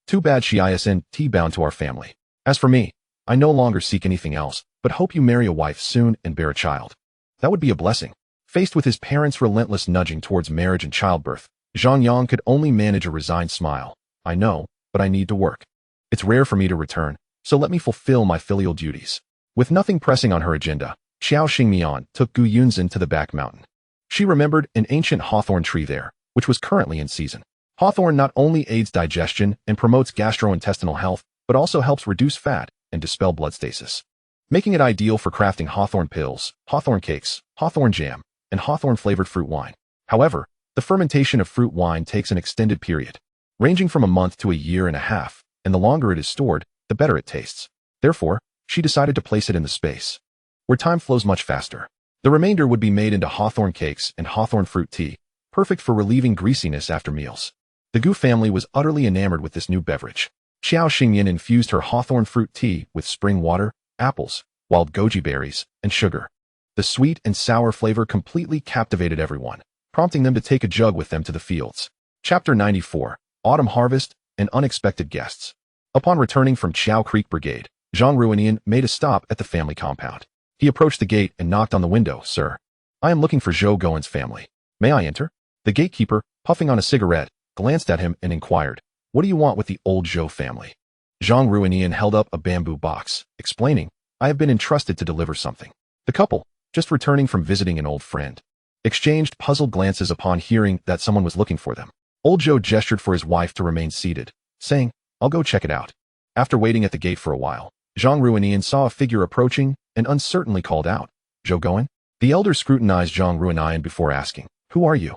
Too bad she isn't bound to our family. As for me, I no longer seek anything else, but hope you marry a wife soon and bear a child. That would be a blessing. Faced with his parents' relentless nudging towards marriage and childbirth, Zhang Yang could only manage a resigned smile. I know, but I need to work. It's rare for me to return, so let me fulfill my filial duties. With nothing pressing on her agenda, Xiao Xingmian took Gu Yunzhen to the back mountain. She remembered an ancient hawthorn tree there, which was currently in season. Hawthorn not only aids digestion and promotes gastrointestinal health, but also helps reduce fat and dispel blood stasis, making it ideal for crafting hawthorn pills, hawthorn cakes, hawthorn jam, and hawthorn-flavored fruit wine. However, the fermentation of fruit wine takes an extended period, ranging from a month to a year and a half, and the longer it is stored, the better it tastes. Therefore, she decided to place it in the space where time flows much faster. The remainder would be made into hawthorn cakes and hawthorn fruit tea, perfect for relieving greasiness after meals. The Gu family was utterly enamored with this new beverage. Xiao Xingyan infused her hawthorn fruit tea with spring water, apples, wild goji berries, and sugar. The sweet and sour flavor completely captivated everyone, prompting them to take a jug with them to the fields. Chapter 94, Autumn Harvest and Unexpected Guests. Upon returning from Chao Creek Brigade, Zhang Ruinian made a stop at the family compound. He approached the gate and knocked on the window. Sir, I am looking for Zhou Goen's family. May I enter? The gatekeeper, puffing on a cigarette, glanced at him and inquired, what do you want with the old Zhou family? Zhang Ruinian held up a bamboo box, explaining, I have been entrusted to deliver something. The couple, just returning from visiting an old friend, exchanged puzzled glances upon hearing that someone was looking for them. Old Zhou gestured for his wife to remain seated, saying, I'll go check it out. After waiting at the gate for a while, Zhang Ruinian saw a figure approaching and uncertainly called out, Zhou Goen? The elder scrutinized Zhang Ruinian before asking, who are you?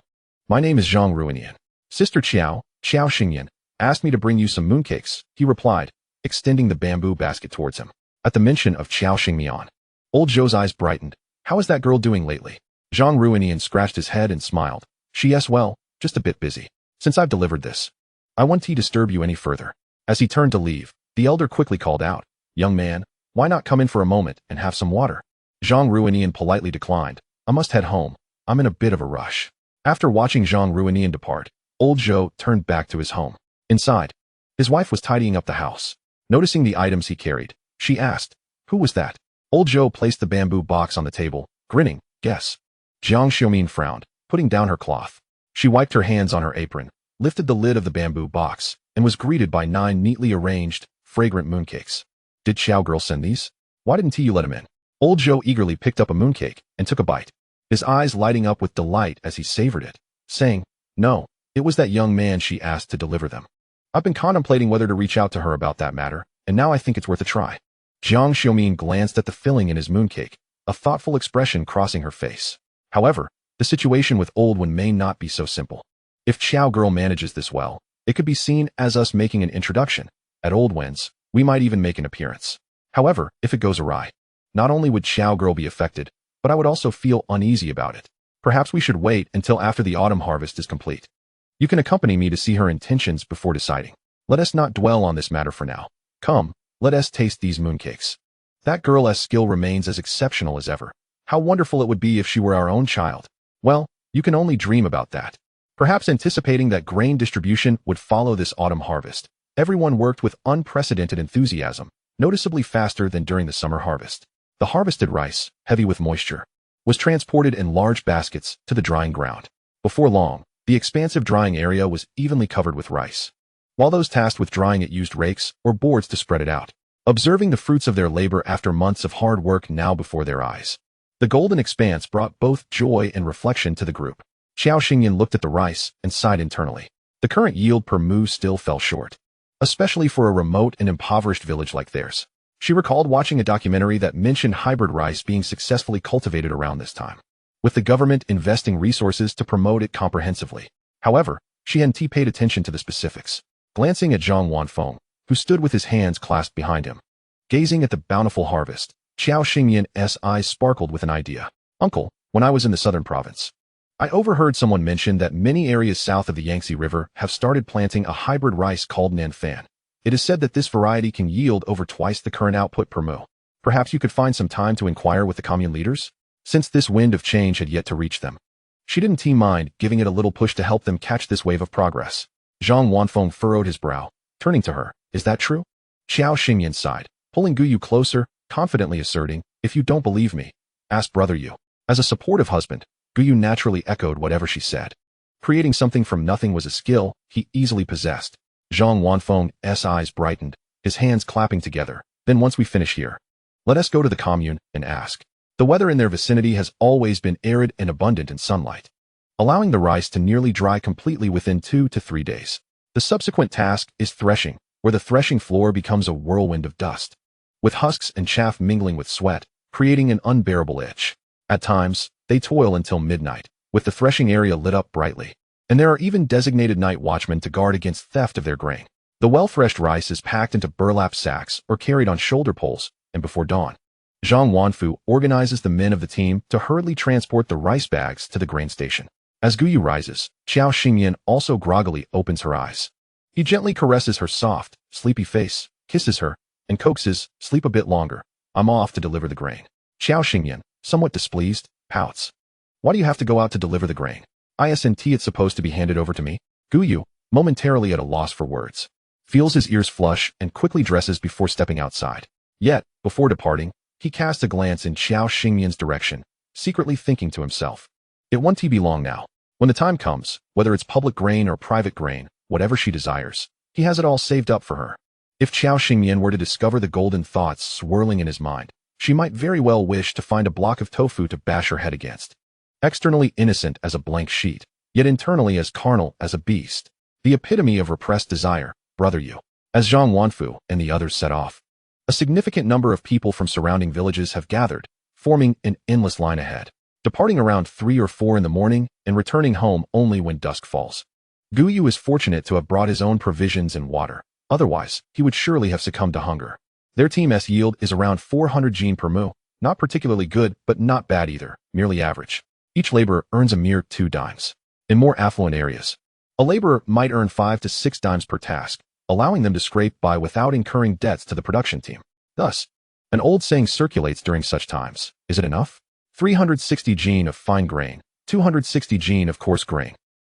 My name is Zhang Ruinian. Sister Xiao Xingyan, asked me to bring you some mooncakes, he replied, extending the bamboo basket towards him. At the mention of Xiao Xingmian, old Zhou's eyes brightened. How is that girl doing lately? Zhang Ruinian scratched his head and smiled. Yes, well, just a bit busy. Since I've delivered this, I won't disturb you any further. As he turned to leave, the elder quickly called out, young man, why not come in for a moment and have some water? Zhang Ruinian politely declined. I must head home. I'm in a bit of a rush. After watching Zhang Ruinian depart, old Zhou turned back to his home. Inside, his wife was tidying up the house. Noticing the items he carried, she asked, who was that? Old Zhou placed the bamboo box on the table, grinning, guess. Jiang Xiumin frowned, putting down her cloth. She wiped her hands on her apron, lifted the lid of the bamboo box, and was greeted by 9 neatly arranged, fragrant mooncakes. Did Xiao girl send these? Why didn't you let him in? Old Zhou eagerly picked up a mooncake and took a bite, his eyes lighting up with delight as he savored it, saying, no, it was that young man she asked to deliver them. I've been contemplating whether to reach out to her about that matter, and now I think it's worth a try. Jiang Xiumin glanced at the filling in his mooncake, a thoughtful expression crossing her face. However, the situation with Old Wen may not be so simple. If Xiao girl manages this well, it could be seen as us making an introduction. At Old Wen's, we might even make an appearance. However, if it goes awry, not only would Xiao girl be affected, but I would also feel uneasy about it. Perhaps we should wait until after the autumn harvest is complete. You can accompany me to see her intentions before deciding. Let us not dwell on this matter for now. Come, let us taste these mooncakes. That girl's skill remains as exceptional as ever. How wonderful it would be if she were our own child. Well, you can only dream about that. Perhaps anticipating that grain distribution would follow this autumn harvest, everyone worked with unprecedented enthusiasm, noticeably faster than during the summer harvest. The harvested rice, heavy with moisture, was transported in large baskets to the drying ground. Before long, the expansive drying area was evenly covered with rice, while those tasked with drying it used rakes or boards to spread it out. Observing the fruits of their labor after months of hard work now before their eyes, the golden expanse brought both joy and reflection to the group. Xiao Xingyan looked at the rice and sighed internally. The current yield per moo still fell short, especially for a remote and impoverished village like theirs. She recalled watching a documentary that mentioned hybrid rice being successfully cultivated around this time, with the government investing resources to promote it comprehensively. However, she hadn't paid attention to the specifics. Glancing at Zhang Wanfeng, who stood with his hands clasped behind him, gazing at the bountiful harvest, Xiao Xingyan's eyes sparkled with an idea. Uncle, when I was in the southern province, I overheard someone mention that many areas south of the Yangtze River have started planting a hybrid rice called Nanfan. It is said that this variety can yield over twice the current output per moo. Perhaps you could find some time to inquire with the commune leaders? Since this wind of change had yet to reach them, she didn't mind giving it a little push to help them catch this wave of progress. Zhang Wanfeng furrowed his brow, turning to her. Is that true? Xiao Xingyan sighed, pulling Guyu closer, confidently asserting, if you don't believe me, ask brother Yu. As a supportive husband, Guyu naturally echoed whatever she said. Creating something from nothing was a skill he easily possessed. Zhang Wanfeng's eyes brightened, his hands clapping together. Then once we finish here, let us go to the commune and ask. The weather in their vicinity has always been arid and abundant in sunlight, allowing the rice to nearly dry completely within 2 to 3 days. The subsequent task is threshing, where the threshing floor becomes a whirlwind of dust, with husks and chaff mingling with sweat, creating an unbearable itch. At times, they toil until midnight, with the threshing area lit up brightly, and there are even designated night watchmen to guard against theft of their grain. The well-threshed rice is packed into burlap sacks or carried on shoulder poles, and before dawn, Zhang Wanfu organizes the men of the team to hurriedly transport the rice bags to the grain station. As Guyu rises, Qiao Xingyan also groggily opens her eyes. He gently caresses her soft, sleepy face, kisses her, and coaxes, "Sleep a bit longer. I'm off to deliver the grain." Qiao Xingyan, somewhat displeased, pouts. "Why do you have to go out to deliver the grain? Isn't it supposed to be handed over to me?" Guyu, momentarily at a loss for words, feels his ears flush and quickly dresses before stepping outside. Yet, before departing, he casts a glance in Qiao Xingyan's direction, secretly thinking to himself, "It won't be long now. When the time comes, whether it's public grain or private grain, whatever she desires, he has it all saved up for her." If Qiao Xingyan were to discover the golden thoughts swirling in his mind, she might very well wish to find a block of tofu to bash her head against. Externally innocent as a blank sheet, yet internally as carnal as a beast. The epitome of repressed desire, brother Yu. As Zhang Wanfu and the others set off, a significant number of people from surrounding villages have gathered, forming an endless line ahead, departing around 3 or 4 in the morning and returning home only when dusk falls. Guyu is fortunate to have brought his own provisions and water, otherwise he would surely have succumbed to hunger. Their team's yield is around 400 jin per mu, not particularly good but not bad either, merely average. Each laborer earns a mere 2 dimes. In more affluent areas, a laborer might earn 5 to 6 dimes per task, allowing them to scrape by without incurring debts to the production team. Thus, an old saying circulates during such times: is it enough? 360 jin of fine grain, 260 jin of coarse grain.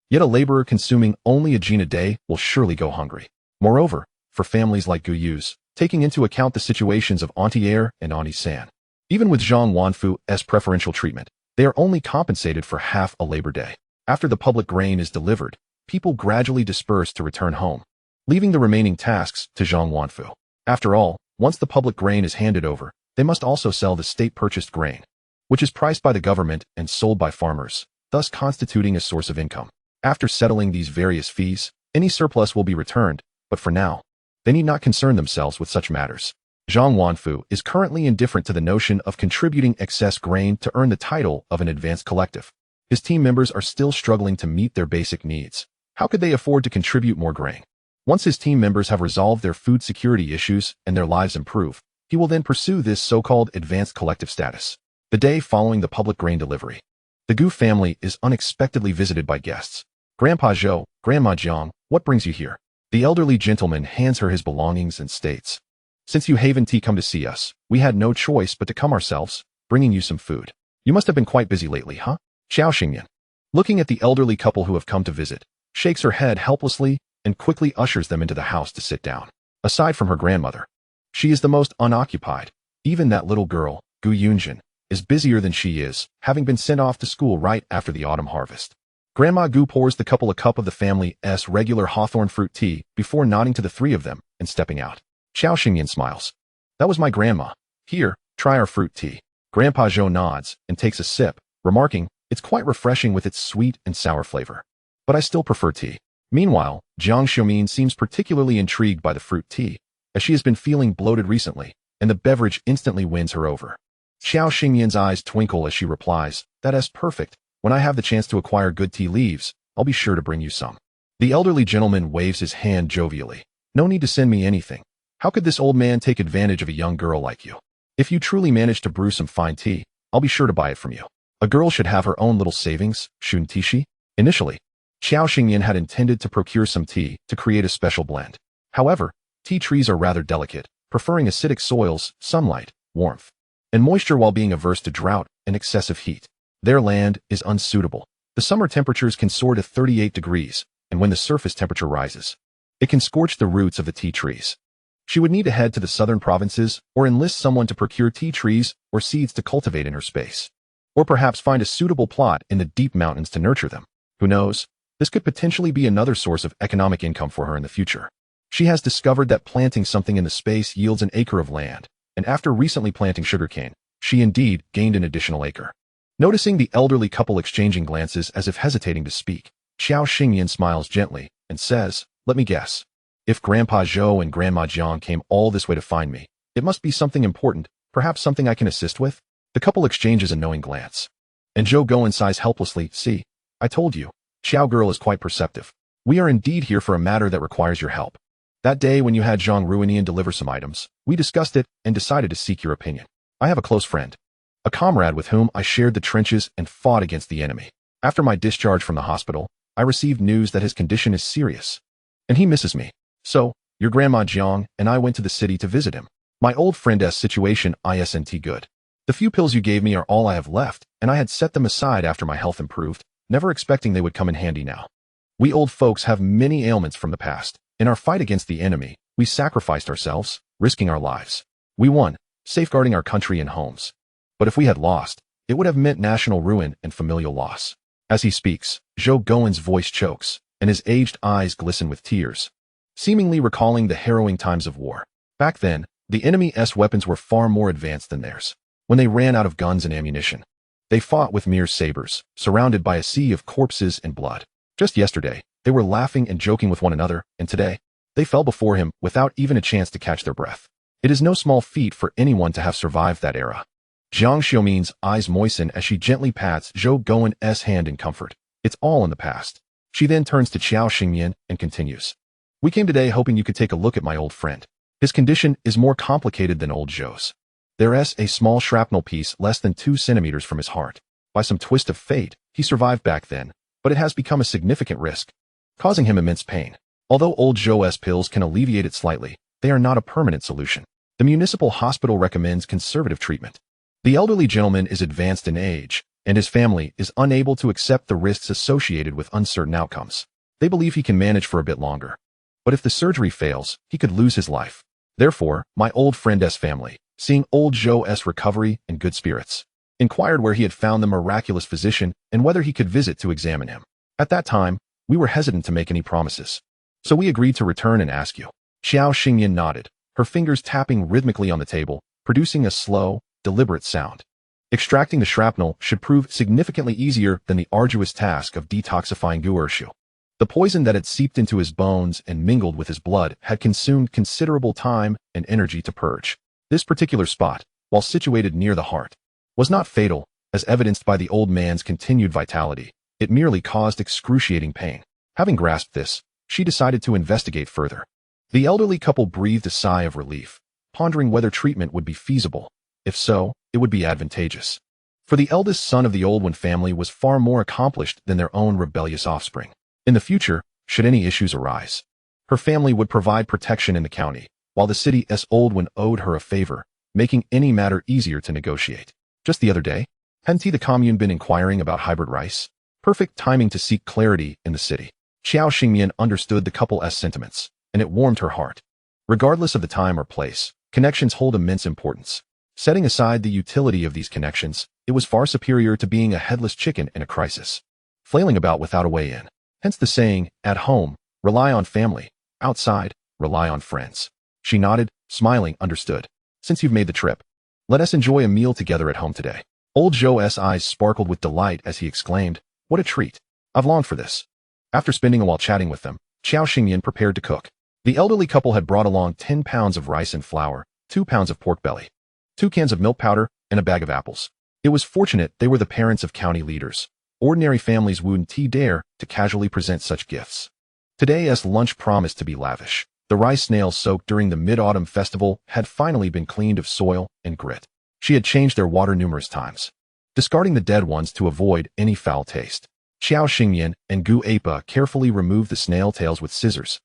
Yet a laborer consuming only a jin a day will surely go hungry. Moreover, for families like Guyu's, taking into account the situations of Auntie Air and Auntie San, even with Zhang Wanfu's preferential treatment, they are only compensated for half a labor day. After the public grain is delivered, people gradually disperse to return home, leaving the remaining tasks to Zhang Wanfu. After all, once the public grain is handed over, they must also sell the state-purchased grain, which is priced by the government and sold by farmers, thus constituting a source of income. After settling these various fees, any surplus will be returned, but for now, they need not concern themselves with such matters. Zhang Wanfu is currently indifferent to the notion of contributing excess grain to earn the title of an advanced collective. His team members are still struggling to meet their basic needs. How could they afford to contribute more grain? Once his team members have resolved their food security issues and their lives improve, he will then pursue this so-called advanced collective status. The day following the public grain delivery, the Gu family is unexpectedly visited by guests. "Grandpa Zhou, Grandma Jiang, what brings you here?" The elderly gentleman hands her his belongings and states, "Since you haven't come to see us, we had no choice but to come ourselves, bringing you some food. You must have been quite busy lately, huh?" Qiao Xingyan, looking at the elderly couple who have come to visit, shakes her head helplessly and quickly ushers them into the house to sit down. Aside from her grandmother, she is the most unoccupied. Even that little girl, Gu Yunjin, is busier than she is, having been sent off to school right after the autumn harvest. Grandma Gu pours the couple a cup of the family's regular hawthorn fruit tea before nodding to the 3 of them and stepping out. Qiao Xingyan smiles. "That was my grandma. Here, try our fruit tea." Grandpa Zhou nods and takes a sip, remarking, "It's quite refreshing with its sweet and sour flavor. But I still prefer tea." Meanwhile, Jiang Xiumin seems particularly intrigued by the fruit tea, as she has been feeling bloated recently, and the beverage instantly wins her over. Qiao Xingyan's eyes twinkle as she replies, "That's perfect. When I have the chance to acquire good tea leaves, I'll be sure to bring you some." The elderly gentleman waves his hand jovially. "No need to send me anything. How could this old man take advantage of a young girl like you? If you truly manage to brew some fine tea, I'll be sure to buy it from you. A girl should have her own little savings, shouldn't she?" Initially, Qiao Xingyan had intended to procure some tea to create a special blend. However, tea trees are rather delicate, preferring acidic soils, sunlight, warmth, and moisture while being averse to drought and excessive heat. Their land is unsuitable. The summer temperatures can soar to 38 degrees, and when the surface temperature rises, it can scorch the roots of the tea trees. She would need to head to the southern provinces or enlist someone to procure tea trees or seeds to cultivate in her space. Or perhaps find a suitable plot in the deep mountains to nurture them. Who knows? This could potentially be another source of economic income for her in the future. She has discovered that planting something in the space yields an acre of land, and after recently planting sugarcane, she indeed gained an additional acre. Noticing the elderly couple exchanging glances as if hesitating to speak, Xiao Xingyan smiles gently and says, "Let me guess. If Grandpa Zhou and Grandma Jiang came all this way to find me, it must be something important, perhaps something I can assist with?" The couple exchanges a knowing glance. And Zhou Guan sighs helplessly, "See, I told you. Xiao girl is quite perceptive. We are indeed here for a matter that requires your help. That day when you had Zhang Ruinian deliver some items, we discussed it and decided to seek your opinion. I have a close friend, a comrade with whom I shared the trenches and fought against the enemy. After my discharge from the hospital, I received news that his condition is serious, and he misses me. So, your Grandma Jiang and I went to the city to visit him. My old friend's situation isn't good. The few pills you gave me are all I have left, and I had set them aside after my health improved, never expecting they would come in handy now. We old folks have many ailments from the past. In our fight against the enemy, we sacrificed ourselves, risking our lives. We won, safeguarding our country and homes. But if we had lost, it would have meant national ruin and familial loss." As he speaks, Zhou Guan's voice chokes, and his aged eyes glisten with tears, seemingly recalling the harrowing times of war. Back then, the enemy's weapons were far more advanced than theirs. When they ran out of guns and ammunition, they fought with mere sabers, surrounded by a sea of corpses and blood. Just yesterday, they were laughing and joking with one another, and today, they fell before him without even a chance to catch their breath. It is no small feat for anyone to have survived that era. Jiang Xiaomin's eyes moisten as she gently pats Zhou Guan's hand in comfort. It's all in the past. She then turns to Xiao Xingyan and continues. "We came today hoping you could take a look at my old friend. His condition is more complicated than old Zhou's. There's a small shrapnel piece less than 2 centimeters from his heart. By some twist of fate, he survived back then, but it has become a significant risk, causing him immense pain. Although old Zhou's pills can alleviate it slightly, they are not a permanent solution. The municipal hospital recommends conservative treatment. The elderly gentleman is advanced in age, and his family is unable to accept the risks associated with uncertain outcomes. They believe he can manage for a bit longer. But if the surgery fails, he could lose his life. Therefore, my old friend's family, seeing old Zhou's recovery and good spirits, inquired where he had found the miraculous physician and whether he could visit to examine him. At that time, we were hesitant to make any promises. So we agreed to return and ask you." Xiao Xingyan nodded, her fingers tapping rhythmically on the table, producing a slow, deliberate sound. Extracting the shrapnel should prove significantly easier than the arduous task of detoxifying Guershu. The poison that had seeped into his bones and mingled with his blood had consumed considerable time and energy to purge. This particular spot, while situated near the heart, was not fatal, as evidenced by the old man's continued vitality. It merely caused excruciating pain. Having grasped this, she decided to investigate further. The elderly couple breathed a sigh of relief, pondering whether treatment would be feasible. If so, it would be advantageous. For the eldest son of the Old One family was far more accomplished than their own rebellious offspring. In the future, should any issues arise, her family would provide protection in the county, while the city's Old One owed her a favor, making any matter easier to negotiate. Just the other day, hadn't the commune been inquiring about hybrid rice? Perfect timing to seek clarity in the city. Xiao Xingyan understood the couple's sentiments, and it warmed her heart. Regardless of the time or place, connections hold immense importance. Setting aside the utility of these connections, it was far superior to being a headless chicken in a crisis, flailing about without a way in. Hence the saying, at home, rely on family, outside, rely on friends. She nodded, smiling, understood. Since you've made the trip, let us enjoy a meal together at home today. Old Zhou's eyes sparkled with delight as he exclaimed, "What a treat! I've longed for this." After spending a while chatting with them, Xiao Xingyan prepared to cook. The elderly couple had brought along 10 pounds of rice and flour, 2 pounds of pork belly, 2 cans of milk powder, and a bag of apples. It was fortunate they were the parents of county leaders. Ordinary families wouldn't dare to casually present such gifts. Today's lunch promised to be lavish. The rice snails soaked during the Mid-Autumn Festival had finally been cleaned of soil and grit. She had changed their water numerous times, discarding the dead ones to avoid any foul taste. Xiao Xingyan and Gu Apa carefully removed the snail tails with scissors,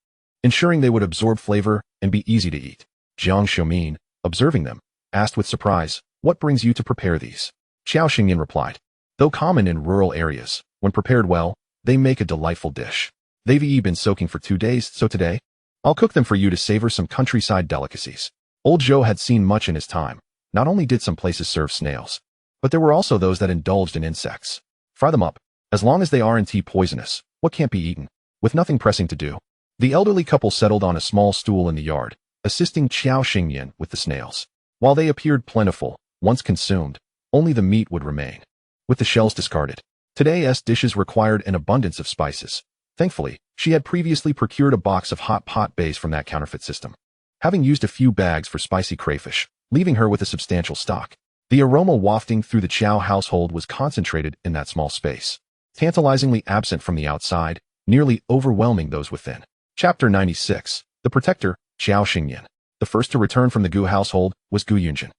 ensuring they would absorb flavor and be easy to eat. Jiang Xiaomin, observing them, asked with surprise, "What brings you to prepare these?" Xiao Xingyan replied, "Though common in rural areas, when prepared well, they make a delightful dish. They've been soaking for 2 days, so today, I'll cook them for you to savor some countryside delicacies." Old Zhou had seen much in his time. Not only did some places serve snails, but there were also those that indulged in insects. Fry them up. As long as they aren't poisonous, What can't be eaten? With nothing pressing to do, the elderly couple settled on a small stool in the yard, assisting Qiao Xingyan with the snails. While they appeared plentiful, once consumed, only the meat would remain, with the shells discarded. Today's dishes required an abundance of spices. Thankfully, she had previously procured a box of hot pot base from that counterfeit system, having used a few bags for spicy crayfish, leaving her with a substantial stock. The aroma wafting through the Qiao household was concentrated in that small space, tantalizingly absent from the outside, nearly overwhelming those within. Chapter 96. The Protector, Qiao Xingyan. The first to return from the Gu household was Gu Yunjin.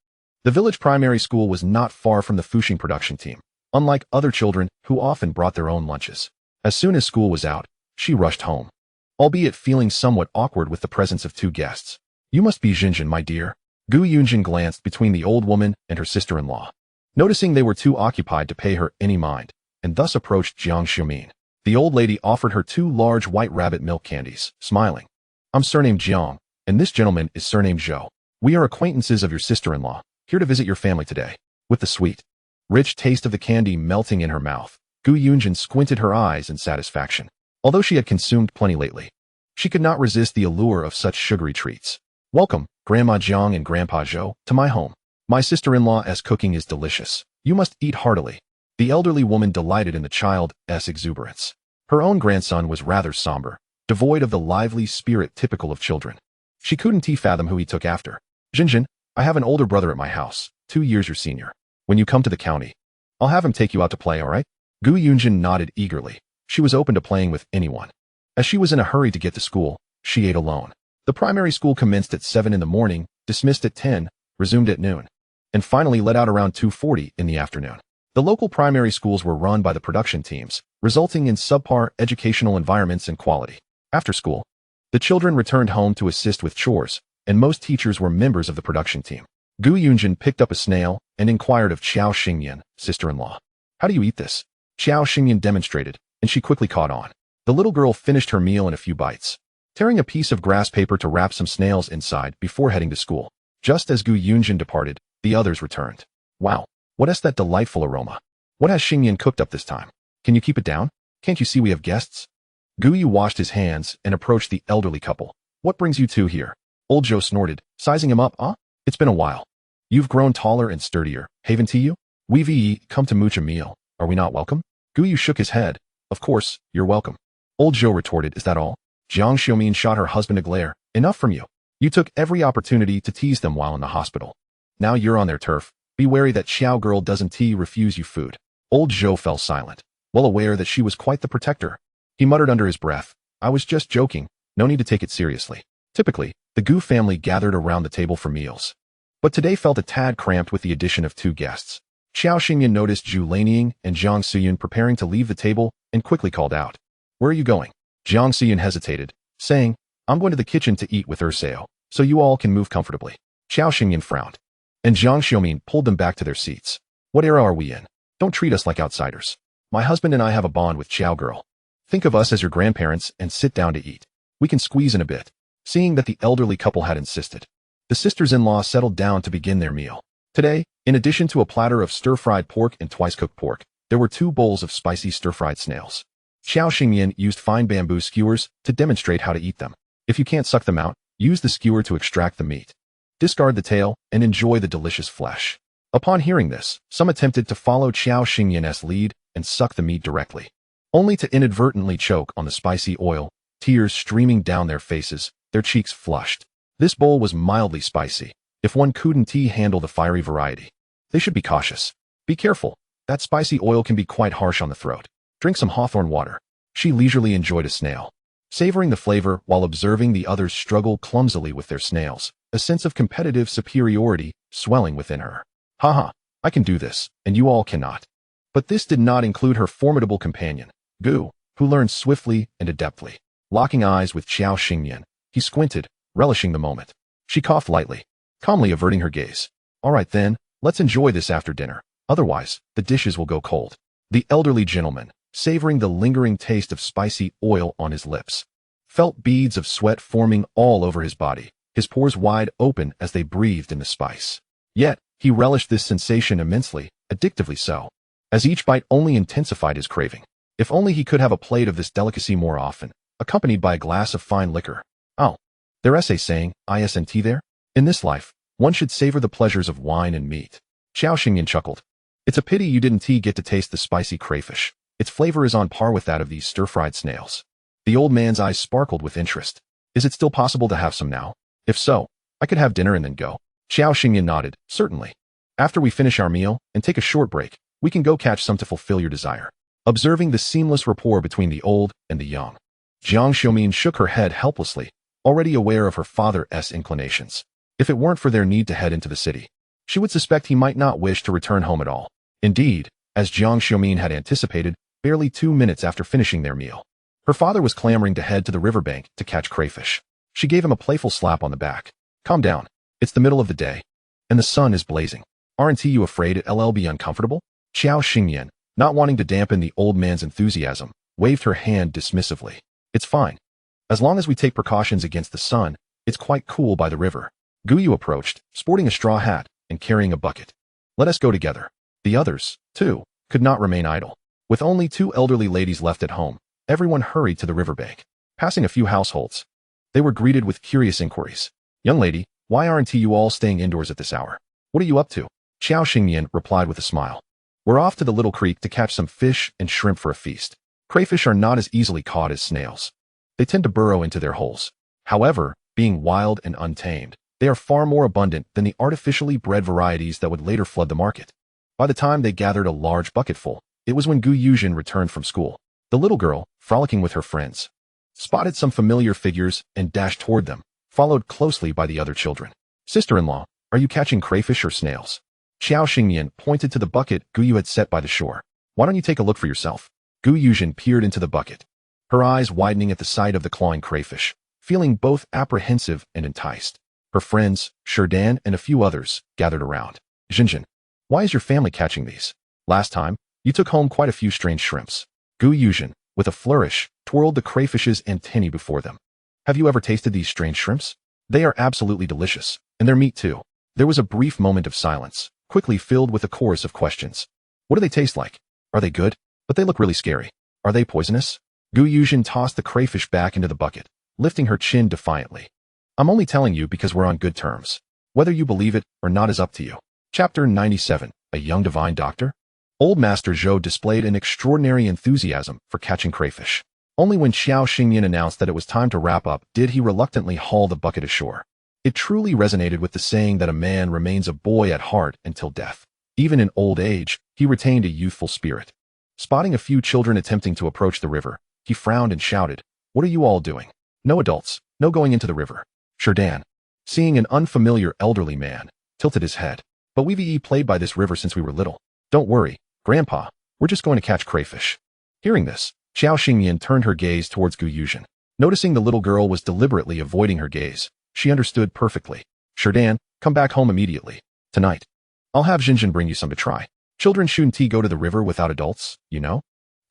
The village primary school was not far from the Fuxing production team, unlike other children who often brought their own lunches. As soon as school was out, she rushed home, albeit feeling somewhat awkward with the presence of two guests. You must be Xinjin, my dear. Gu Yunjin glanced between the old woman and her sister-in-law, noticing they were too occupied to pay her any mind, and thus approached Jiang Xiumin. The old lady offered her 2 large white rabbit milk candies, smiling. I'm surnamed Jiang, and this gentleman is surnamed Zhou. We are acquaintances of your sister-in-law, here to visit your family today. With the sweet, rich taste of the candy melting in her mouth, Gu Yunjin squinted her eyes in satisfaction. Although she had consumed plenty lately, she could not resist the allure of such sugary treats. Welcome, Grandma Jiang and Grandpa Zhou, to my home. My sister-in-law's cooking is delicious. You must eat heartily. The elderly woman delighted in the child's exuberance. Her own grandson was rather somber, devoid of the lively spirit typical of children. She couldn't fathom who he took after. Xinjin, I have an older brother at my house, 2 years your senior. When you come to the county, I'll have him take you out to play, all right? Gu Yunjin nodded eagerly. She was open to playing with anyone. As she was in a hurry to get to school, she ate alone. The primary school commenced at 7 in the morning, dismissed at 10, resumed at noon, and finally let out around 2:40 in the afternoon. The local primary schools were run by the production teams, resulting in subpar educational environments and quality. After school, the children returned home to assist with chores, and most teachers were members of the production team. Gu Yunjin picked up a snail and inquired of Qiao Xingyan, sister-in-law. How do you eat this? Qiao Xingyan demonstrated, and she quickly caught on. The little girl finished her meal in a few bites, tearing a piece of grass paper to wrap some snails inside before heading to school. Just as Gu Yunjin departed, the others returned. Wow, what is that delightful aroma? What has Xingyan cooked up this time? Can you keep it down? Can't you see we have guests? Gu Yu washed his hands and approached the elderly couple. What brings you two here? Old Zhou snorted, sizing him up. It's been a while. You've grown taller and sturdier, haven't you? We've come to mooch a meal. Are we not welcome? Gu Yu shook his head. Of course, you're welcome. Old Zhou retorted, is that all? Jiang Xiumin shot her husband a glare. Enough from you. You took every opportunity to tease them while in the hospital. Now you're on their turf. Be wary that Xiao girl doesn't refuse you food. Old Zhou fell silent, well aware that she was quite the protector. He muttered under his breath, I was just joking, no need to take it seriously. Typically, the Gu family gathered around the table for meals, but today felt a tad cramped with the addition of 2 guests. Qiao Xingyan noticed Zhu Lanying and Jiang Suyun preparing to leave the table and quickly called out, Where are you going? Jiang Suyun hesitated, saying, I'm going to the kitchen to eat with Urseo, so you all can move comfortably. Qiao Xingyan frowned, and Jiang Xiumin pulled them back to their seats. What era are we in? Don't treat us like outsiders. My husband and I have a bond with Qiao girl. Think of us as your grandparents and sit down to eat. We can squeeze in a bit. Seeing that the elderly couple had insisted, the sisters-in-law settled down to begin their meal. Today, in addition to a platter of stir-fried pork and twice-cooked pork, there were 2 bowls of spicy stir-fried snails. Qiao Xingyan used fine bamboo skewers to demonstrate how to eat them. If you can't suck them out, use the skewer to extract the meat. Discard the tail and enjoy the delicious flesh. Upon hearing this, some attempted to follow Qiao Xingyan's lead and suck the meat directly, only to inadvertently choke on the spicy oil, tears streaming down their faces, their cheeks flushed. This bowl was mildly spicy. If one couldn't handle the fiery variety, they should be cautious. Be careful. That spicy oil can be quite harsh on the throat. Drink some hawthorn water. She leisurely enjoyed a snail, savoring the flavor while observing the others struggle clumsily with their snails, a sense of competitive superiority swelling within her. Haha, I can do this, and you all cannot. But this did not include her formidable companion, Gu, who learned swiftly and adeptly. Locking eyes with Qiao Xingyan, he squinted, relishing the moment. She coughed lightly, calmly averting her gaze. All right then, let's enjoy this after dinner. Otherwise, the dishes will go cold. The elderly gentleman, savoring the lingering taste of spicy oil on his lips, felt beads of sweat forming all over his body, his pores wide open as they breathed in the spice. Yet, he relished this sensation immensely, addictively so, as each bite only intensified his craving. If only he could have a plate of this delicacy more often, accompanied by a glass of fine liquor. Oh, their essay saying, isn't there? In this life, one should savor the pleasures of wine and meat. Xiao Xingyan chuckled. It's a pity you didn't get to taste the spicy crayfish. Its flavor is on par with that of these stir-fried snails. The old man's eyes sparkled with interest. Is it still possible to have some now? If so, I could have dinner and then go. Xiao Xingyan nodded. Certainly. After we finish our meal and take a short break, we can go catch some to fulfill your desire. Observing the seamless rapport between the old and the young, Jiang Xiumin shook her head helplessly, already aware of her father's inclinations. If it weren't for their need to head into the city, she would suspect he might not wish to return home at all. Indeed, as Jiang Xiumin had anticipated, barely 2 minutes after finishing their meal, her father was clamoring to head to the riverbank to catch crayfish. She gave him a playful slap on the back. Calm down. It's the middle of the day, and the sun is blazing. Aren't you afraid it'll be uncomfortable? Xiao Xingyan, not wanting to dampen the old man's enthusiasm, waved her hand dismissively. It's fine. As long as we take precautions against the sun, it's quite cool by the river. Guyu approached, sporting a straw hat and carrying a bucket. Let us go together. The others, too, could not remain idle. With only 2 elderly ladies left at home, everyone hurried to the riverbank. Passing a few households, they were greeted with curious inquiries. Young lady, why aren't you all staying indoors at this hour? What are you up to? Xiao Xingyan replied with a smile. We're off to the little creek to catch some fish and shrimp for a feast. Crayfish are not as easily caught as snails. They tend to burrow into their holes. However, being wild and untamed, they are far more abundant than the artificially bred varieties that would later flood the market. By the time they gathered a large bucketful, it was when Gu Yuzhen returned from school. The little girl, frolicking with her friends, spotted some familiar figures and dashed toward them, followed closely by the other children. Sister-in-law, are you catching crayfish or snails? Xiao Xingyan pointed to the bucket Guyu had set by the shore. Why don't you take a look for yourself? Gu Yuzhen peered into the bucket, her eyes widening at the sight of the clawing crayfish, feeling both apprehensive and enticed. Her friends, Shurdan and a few others, gathered around. Jinjin, why is your family catching these? Last time, you took home quite a few strange shrimps. Gu Yuzhen, with a flourish, twirled the crayfish's antennae before them. Have you ever tasted these strange shrimps? They are absolutely delicious, and their meat too. There was a brief moment of silence, quickly filled with a chorus of questions. What do they taste like? Are they good? But they look really scary. Are they poisonous? Gu Yuzhen tossed the crayfish back into the bucket, lifting her chin defiantly. I'm only telling you because we're on good terms. Whether you believe it or not is up to you. Chapter 97, A Young Divine Doctor? Old Master Zhou displayed an extraordinary enthusiasm for catching crayfish. Only when Xiao Xingyan announced that it was time to wrap up did he reluctantly haul the bucket ashore. It truly resonated with the saying that a man remains a boy at heart until death. Even in old age, he retained a youthful spirit. Spotting a few children attempting to approach the river, he frowned and shouted, "What are you all doing? No adults, no going into the river." Shurdan, seeing an unfamiliar elderly man, tilted his head. But we've played by this river since we were little. Don't worry, Grandpa, we're just going to catch crayfish. Hearing this, Xiao Xingyan turned her gaze towards Gu Yuzhen. Noticing the little girl was deliberately avoiding her gaze, she understood perfectly. Shurdan, come back home immediately. Tonight, I'll have Jinjin bring you some to try. Children shouldn't go to the river without adults, you know?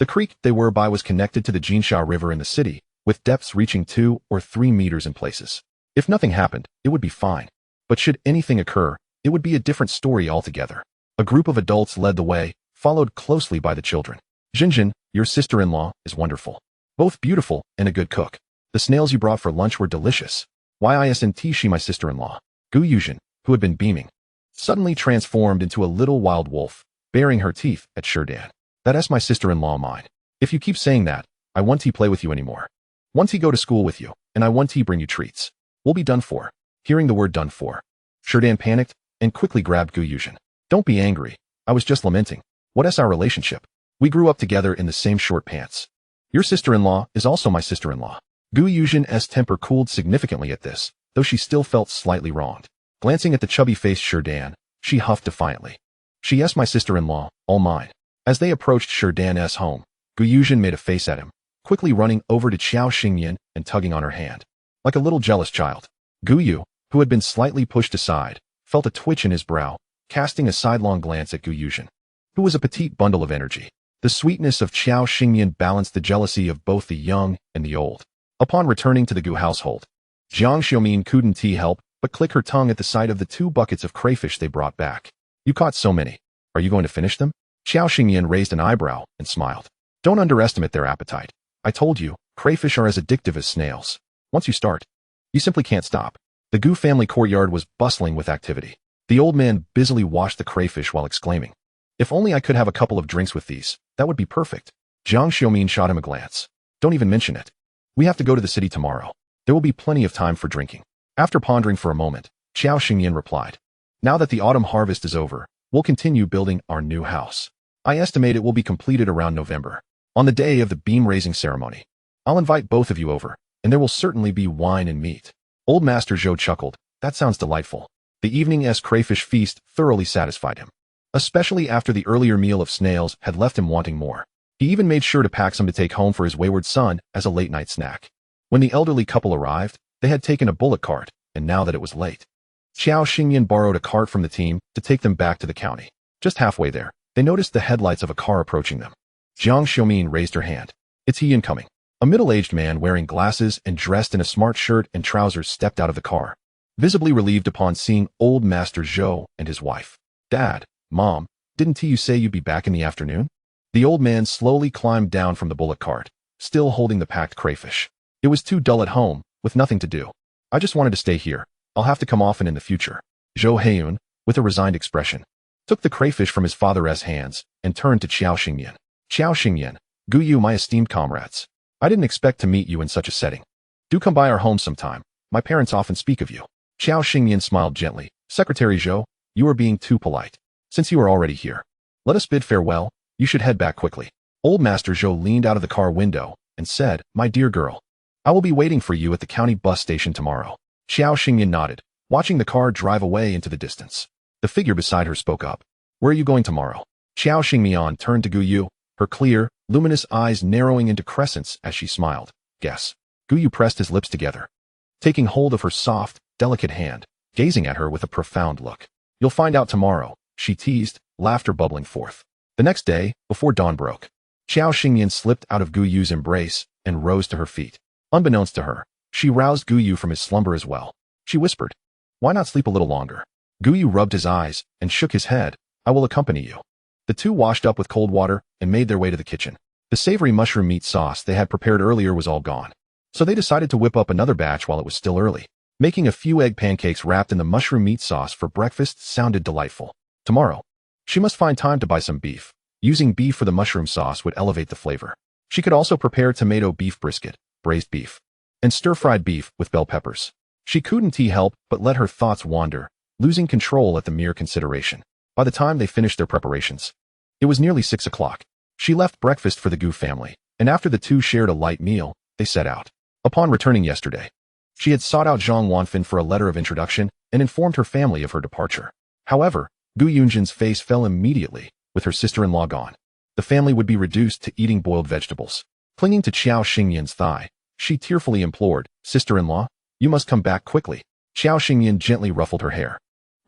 The creek they were by was connected to the Jinsha River in the city, with depths reaching 2 or 3 meters in places. If nothing happened, it would be fine. But should anything occur, it would be a different story altogether. A group of adults led the way, followed closely by the children. Jinjin, your sister-in-law, is wonderful. Both beautiful and a good cook. The snails you brought for lunch were delicious. Why isn't she my sister-in-law? Gu Yuzhen, who had been beaming, suddenly transformed into a little wild wolf, baring her teeth at Shurdan. That's my sister-in-law mine. If you keep saying that, I won't play with you anymore. Won't go to school with you, and I won't bring you treats. We'll be done for. Hearing the word done for, Shurdan panicked and quickly grabbed Gu Yuzhen. Don't be angry. I was just lamenting. What's our relationship? We grew up together in the same short pants. Your sister-in-law is also my sister-in-law. Gu Yuzhen's temper cooled significantly at this, though she still felt slightly wronged. Glancing at the chubby-faced Shurdan, she huffed defiantly. She's my sister-in-law, all mine. As they approached Shurdan's home, Gu Yuzhen made a face at him, quickly running over to Xiao Xingyan and tugging on her hand. Like a little jealous child, Guyu, who had been slightly pushed aside, felt a twitch in his brow, casting a sidelong glance at Gu Yuzhen, who was a petite bundle of energy. The sweetness of Xiao Xingyan balanced the jealousy of both the young and the old. Upon returning to the Gu household, Jiang Xiumin couldn't help but click her tongue at the sight of the 2 buckets of crayfish they brought back. You caught so many. Are you going to finish them? Xiao Xingyan raised an eyebrow and smiled. Don't underestimate their appetite. I told you, crayfish are as addictive as snails. Once you start, you simply can't stop. The Gu family courtyard was bustling with activity. The old man busily washed the crayfish while exclaiming, "If only I could have a couple of drinks with these, that would be perfect." Jiang Xiaomin shot him a glance. "Don't even mention it. We have to go to the city tomorrow. There will be plenty of time for drinking." After pondering for a moment, Qiao Xingyan replied, "Now that the autumn harvest is over, we'll continue building our new house. I estimate it will be completed around November. On the day of the beam-raising ceremony, I'll invite both of you over, and there will certainly be wine and meat." Old Master Zhou chuckled. "That sounds delightful." The evening's crayfish feast thoroughly satisfied him, especially after the earlier meal of snails had left him wanting more. He even made sure to pack some to take home for his wayward son as a late-night snack. When the elderly couple arrived, they had taken a bullock cart, and now that it was late, Qiao Xingyan borrowed a cart from the team to take them back to the county. Just halfway there, they noticed the headlights of a car approaching them. Jiang Xiaomin raised her hand. "It's he incoming." A middle-aged man wearing glasses and dressed in a smart shirt and trousers stepped out of the car, visibly relieved upon seeing old Master Zhou and his wife. "Dad, Mom, didn't you say you'd be back in the afternoon?" The old man slowly climbed down from the bullock cart, still holding the packed crayfish. "It was too dull at home, with nothing to do. I just wanted to stay here. I'll have to come often in the future." Zhou Heiyun, with a resigned expression, took the crayfish from his father's hands and turned to Qiao Xingyan. "Qiao Xingyan, Gu Yu, my esteemed comrades. I didn't expect to meet you in such a setting. Do come by our home sometime. My parents often speak of you." Qiao Xingyan smiled gently. "Secretary Zhou, you are being too polite. Since you are already here, let us bid farewell. You should head back quickly." Old Master Zhou leaned out of the car window and said, "My dear girl, I will be waiting for you at the county bus station tomorrow." Qiao Xingyan nodded, watching the car drive away into the distance. The figure beside her spoke up. "Where are you going tomorrow?" Qiao Xingyan turned to Gu Yu, her clear, luminous eyes narrowing into crescents as she smiled. "Guess." Gu Yu pressed his lips together, taking hold of her soft, delicate hand, gazing at her with a profound look. "You'll find out tomorrow," she teased, laughter bubbling forth. The next day, before dawn broke, Qiao Xingyan slipped out of Gu Yu's embrace and rose to her feet. Unbeknownst to her, she roused Gu Yu from his slumber as well. She whispered, "Why not sleep a little longer?" Gu Yu rubbed his eyes and shook his head. "I will accompany you." The two washed up with cold water and made their way to the kitchen. The savory mushroom meat sauce they had prepared earlier was all gone, so they decided to whip up another batch while it was still early. Making a few egg pancakes wrapped in the mushroom meat sauce for breakfast sounded delightful. Tomorrow, she must find time to buy some beef. Using beef for the mushroom sauce would elevate the flavor. She could also prepare tomato beef brisket, braised beef, and stir-fried beef with bell peppers. She couldn't help but let her thoughts wander, losing control at the mere consideration. By the time they finished their preparations, it was nearly 6 o'clock. She left breakfast for the Gu family, and after the two shared a light meal, they set out. Upon returning yesterday, she had sought out Zhang Wanfin for a letter of introduction and informed her family of her departure. However, Gu Yunjin's face fell immediately. With her sister-in-law gone, the family would be reduced to eating boiled vegetables. Clinging to Qiao Xingyan's thigh, she tearfully implored, "Sister-in-law, you must come back quickly." Qiao Xingyan gently ruffled her hair,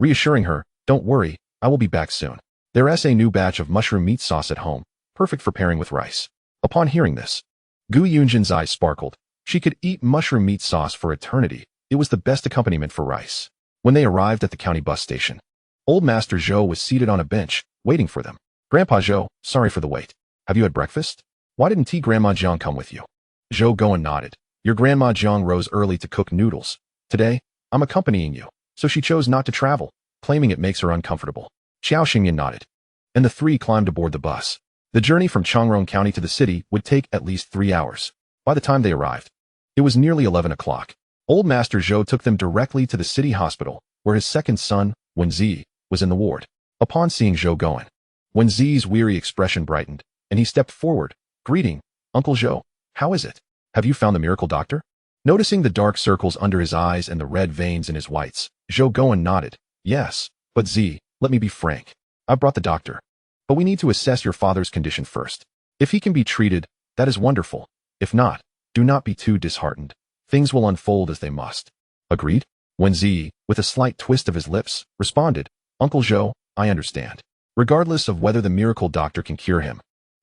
reassuring her, "Don't worry, I will be back soon. There's a new batch of mushroom meat sauce at home, perfect for pairing with rice." Upon hearing this, Gu Yunjin's eyes sparkled. She could eat mushroom meat sauce for eternity. It was the best accompaniment for rice. When they arrived at the county bus station, old Master Zhou was seated on a bench, waiting for them. "Grandpa Zhou, sorry for the wait. Have you had breakfast? Why didn't Grandma Jiang come with you?" Zhou Goen nodded. "Your Grandma Jiang rose early to cook noodles. Today, I'm accompanying you, so she chose not to travel, claiming it makes her uncomfortable." Qiao Xingyan nodded, and the three climbed aboard the bus. The journey from Changrong County to the city would take at least 3 hours. By the time they arrived, it was nearly 11 o'clock. Old Master Zhou took them directly to the city hospital, where his second son, Wenzi, was in the ward. Upon seeing Zhou Goen, Wenzi's weary expression brightened, and he stepped forward, greeting, "Uncle Zhou, how is it? Have you found the miracle doctor?" Noticing the dark circles under his eyes and the red veins in his whites, Zhou Goen nodded. "Yes, but Z, let me be frank. I brought the doctor. But we need to assess your father's condition first. If he can be treated, that is wonderful. If not, do not be too disheartened. Things will unfold as they must." "Agreed?" Wenzi, with a slight twist of his lips, responded, "Uncle Zhou, I understand. Regardless of whether the miracle doctor can cure him,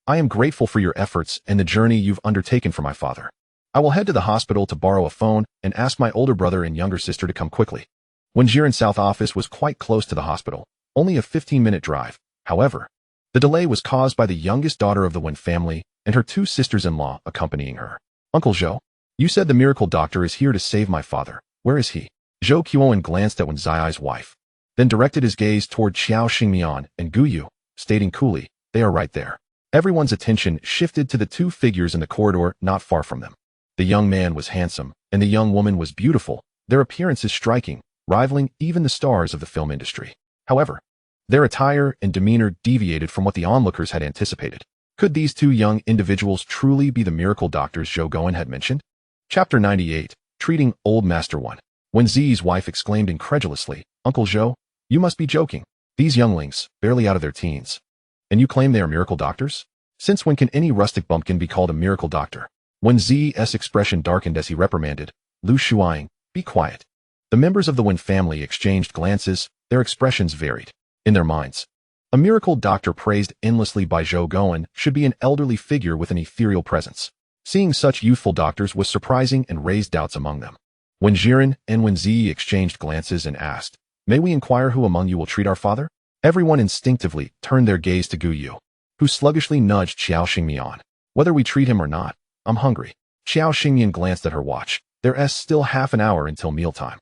I am grateful for your efforts and the journey you've undertaken for my father. I will head to the hospital to borrow a phone and ask my older brother and younger sister to come quickly." Wenjiren's south office was quite close to the hospital, only a 15-minute drive. However, the delay was caused by the youngest daughter of the Wen family and her two sisters-in-law accompanying her. Uncle Zhou, you said the miracle doctor is here to save my father. Where is he? Zhou Qiuan glanced at Wen Zai's wife, then directed his gaze toward Xiao Xingmian and Gu Yu, stating coolly, they are right there. Everyone's attention shifted to the two figures in the corridor not far from them. The young man was handsome, and the young woman was beautiful, their appearances striking, rivaling even the stars of the film industry. However, their attire and demeanor deviated from what the onlookers had anticipated. Could these two young individuals truly be the miracle doctors Zhou Guoan had mentioned? Chapter 98, Treating Old Master 1. Wen Zi's wife exclaimed incredulously, Uncle Zhou, you must be joking. These younglings, barely out of their teens. And you claim they are miracle doctors? Since when can any rustic bumpkin be called a miracle doctor? Wen Zi's expression darkened as he reprimanded, Lu Shuang, be quiet. The members of the Wen family exchanged glances, their expressions varied. In their minds, a miracle doctor praised endlessly by Zhou Guoan should be an elderly figure with an ethereal presence. Seeing such youthful doctors was surprising and raised doubts among them. Wen Jiren and Wen Zi exchanged glances and asked, may we inquire who among you will treat our father? Everyone instinctively turned their gaze to Gu Yu, who sluggishly nudged Xiao Xingmian. Whether we treat him or not, I'm hungry. Xiao Xingmian glanced at her watch. There's still half an hour until mealtime.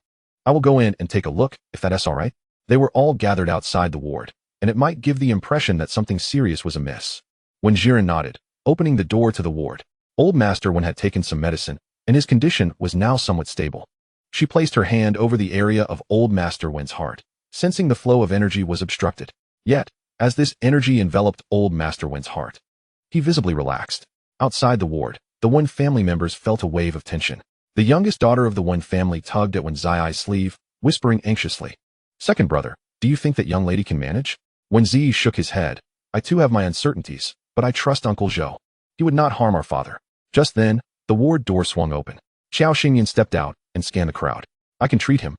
I will go in and take a look, if that's all right. They were all gathered outside the ward, and it might give the impression that something serious was amiss. When Jiren nodded, opening the door to the ward, Old Master Wen had taken some medicine, and his condition was now somewhat stable. She placed her hand over the area of Old Master Wen's heart, sensing the flow of energy was obstructed. Yet, as this energy enveloped Old Master Wen's heart, he visibly relaxed. Outside the ward, the Wen family members felt a wave of tension. The youngest daughter of the Wen family tugged at Wen Zai's sleeve, whispering anxiously, Second brother, do you think that young lady can manage? Wen Zi shook his head. I too have my uncertainties, but I trust Uncle Zhou. He would not harm our father. Just then, the ward door swung open. Xiao Xingyan stepped out and scanned the crowd. I can treat him.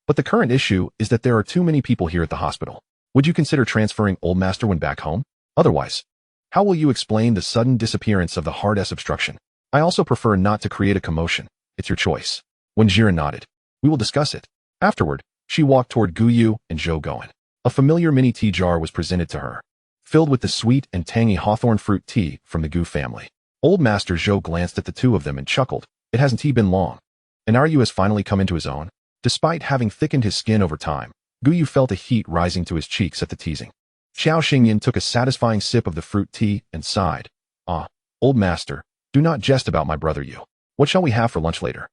But the current issue is that there are too many people here at the hospital. Would you consider transferring Old Master Wen back home? Otherwise, how will you explain the sudden disappearance of the heart S obstruction? I also prefer not to create a commotion. It's your choice. When Jiren nodded, we will discuss it. Afterward, she walked toward Gu Yu and Zhou Guoan. A familiar mini tea jar was presented to her, filled with the sweet and tangy hawthorn fruit tea from the Gu family. Old Master Zhou glanced at the two of them and chuckled. It hasn't been long. And our Yu has finally come into his own. Despite having thickened his skin over time, Gu Yu felt a heat rising to his cheeks at the teasing. Xiao Xingyan took a satisfying sip of the fruit tea and sighed. Ah, Old Master, do not jest about my brother Yu. What shall we have for lunch later?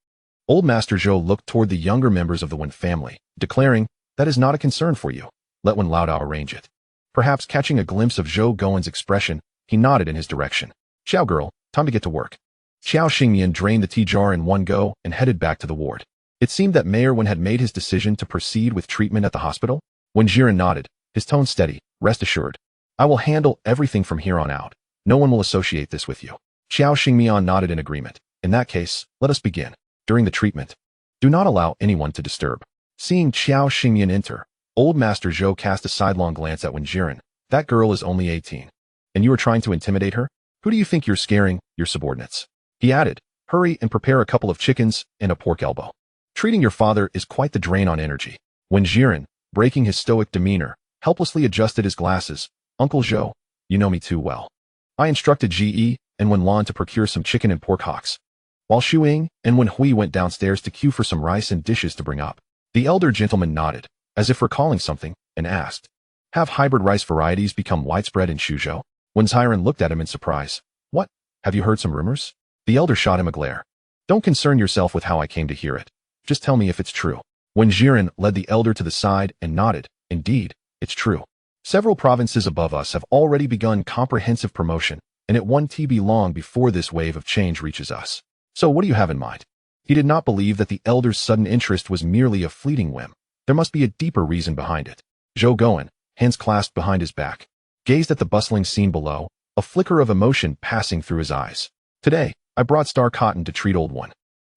Old Master Zhou looked toward the younger members of the Wen family, declaring, that is not a concern for you. Let Wen Laodao arrange it. Perhaps catching a glimpse of Zhou Guoan's expression, he nodded in his direction. Xiao girl, time to get to work. Xiao Xingyan drained the tea jar in one go and headed back to the ward. It seemed that Mayor Wen had made his decision to proceed with treatment at the hospital. When Jiren nodded, his tone steady, rest assured. I will handle everything from here on out. No one will associate this with you. Xiao Xingmian nodded in agreement. In that case, let us begin. During the treatment, do not allow anyone to disturb. Seeing Xiao Xingyan enter, Old Master Zhou cast a sidelong glance at Wen Jiren. That girl is only 18. And you are trying to intimidate her? Who do you think you're scaring? Your subordinates. He added, hurry and prepare a couple of chickens and a pork elbow. Treating your father is quite the drain on energy. When Jiren, breaking his stoic demeanor, helplessly adjusted his glasses, Uncle Zhou, you know me too well. I instructed Ji and Wen Lan to procure some chicken and pork hocks, while Xu Ying and Wen Hui went downstairs to queue for some rice and dishes to bring up. The elder gentleman nodded, as if recalling something, and asked, have hybrid rice varieties become widespread in Shuzhou? When Ziren looked at him in surprise. What? Have you heard some rumors? The elder shot him a glare. Don't concern yourself with how I came to hear it. Just tell me if it's true. When Jiren led the elder to the side and nodded, indeed, it's true. Several provinces above us have already begun comprehensive promotion, and it won't be long before this wave of change reaches us. So what do you have in mind? He did not believe that the elder's sudden interest was merely a fleeting whim. There must be a deeper reason behind it. Zhou Guoan, hands clasped behind his back, gazed at the bustling scene below, a flicker of emotion passing through his eyes. Today, I brought Star Cotton to treat Old One.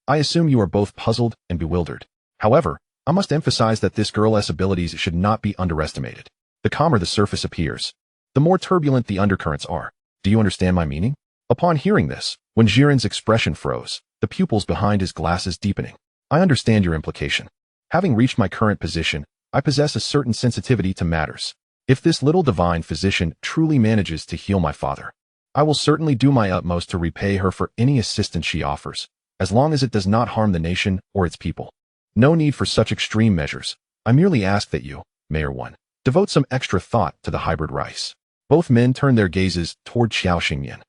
I assume you are both puzzled and bewildered. However, I must emphasize that this girl's abilities should not be underestimated. The calmer the surface appears, the more turbulent the undercurrents are. Do you understand my meaning? Upon hearing this, when Jiren's expression froze, the pupils behind his glasses deepening. I understand your implication. Having reached my current position, I possess a certain sensitivity to matters. If this little divine physician truly manages to heal my father, I will certainly do my utmost to repay her for any assistance she offers, as long as it does not harm the nation or its people. No need for such extreme measures. I merely ask that you, Mayor 1, devote some extra thought to the hybrid rice. Both men turned their gazes toward Xiao Xingyan,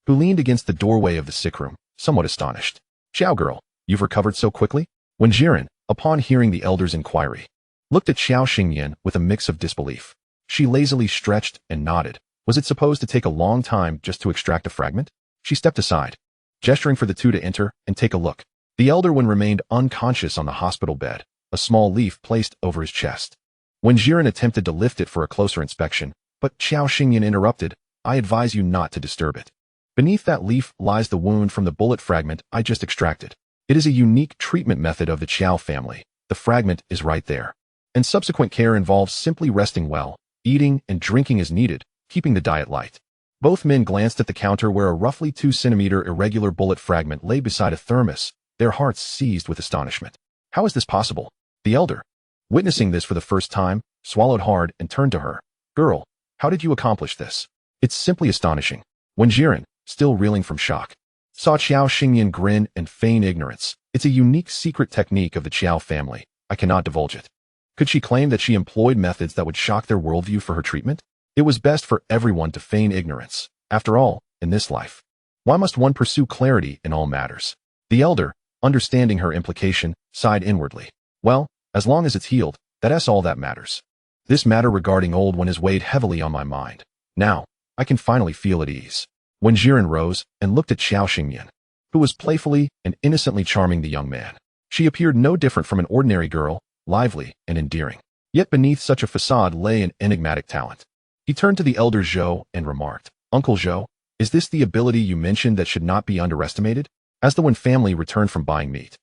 who leaned against the doorway of the sick room, somewhat astonished. Xiao girl, you've recovered so quickly? When Jiren, upon hearing the elder's inquiry, looked at Xiao Xingyan with a mix of disbelief. She lazily stretched and nodded. Was it supposed to take a long time just to extract a fragment? She stepped aside, gesturing for the two to enter and take a look. The elder one remained unconscious on the hospital bed, a small leaf placed over his chest. When Jiren attempted to lift it for a closer inspection, but Xiao Xingyan interrupted, I advise you not to disturb it. Beneath that leaf lies the wound from the bullet fragment I just extracted. It is a unique treatment method of the Qiao family. The fragment is right there. And subsequent care involves simply resting well, eating and drinking as needed, keeping the diet light. Both men glanced at the counter where a roughly 2-centimeter irregular bullet fragment lay beside a thermos, their hearts seized with astonishment. How is this possible? The elder, witnessing this for the first time, swallowed hard and turned to her. Girl, how did you accomplish this? It's simply astonishing. When Jiren, still reeling from shock, saw Xiao Xingyan grin and feign ignorance. It's a unique secret technique of the Qiao family. I cannot divulge it. Could she claim that she employed methods that would shock their worldview for her treatment? It was best for everyone to feign ignorance. After all, in this life, why must one pursue clarity in all matters? The elder, understanding her implication, sighed inwardly. Well, as long as it's healed, that's all that matters. This matter regarding old one has weighed heavily on my mind. Now, I can finally feel at ease. When Jiren rose and looked at Xiao Xingyan, who was playfully and innocently charming the young man, she appeared no different from an ordinary girl, lively and endearing. Yet beneath such a facade lay an enigmatic talent. He turned to the elder Zhou and remarked, Uncle Zhou, is this the ability you mentioned that should not be underestimated? As the Wen family returned from buying meat,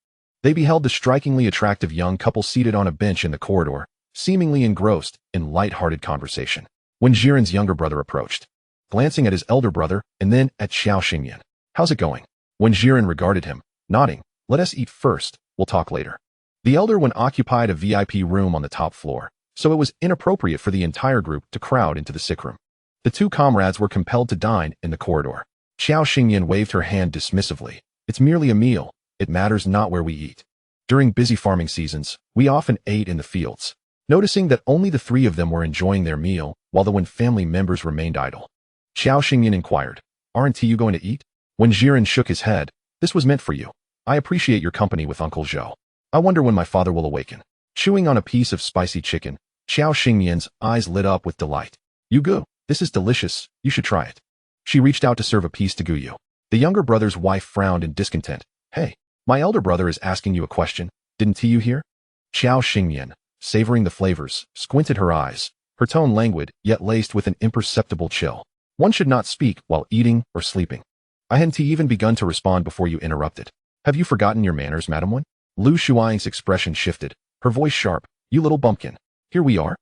they beheld the strikingly attractive young couple seated on a bench in the corridor, seemingly engrossed in light-hearted conversation. When Jiren's younger brother approached, glancing at his elder brother and then at Xiao Xingyan. How's it going? When Jiren regarded him, nodding, let us eat first, we'll talk later. The elder one occupied a VIP room on the top floor, so it was inappropriate for the entire group to crowd into the sick room. The two comrades were compelled to dine in the corridor. Xiao Xingyan waved her hand dismissively. It's merely a meal. It matters not where we eat. During busy farming seasons, we often ate in the fields. Noticing that only the three of them were enjoying their meal, while the Wen family members remained idle, Xiao Xingyan inquired, aren't you going to eat? When Jiren shook his head, this was meant for you. I appreciate your company with Uncle Zhou. I wonder when my father will awaken. Chewing on a piece of spicy chicken, Xiao Xingyan's eyes lit up with delight. You go. This is delicious. You should try it. She reached out to serve a piece to Guyu. The younger brother's wife frowned in discontent. Hey, my elder brother is asking you a question. Didn't you hear? Xiao Xingyan, savoring the flavors, squinted her eyes, her tone languid yet laced with an imperceptible chill. One should not speak while eating or sleeping. I hadn't even begun to respond before you interrupted. Have you forgotten your manners, Madam Wen? Lu Shuang's expression shifted, her voice sharp. You little bumpkin. Here we are,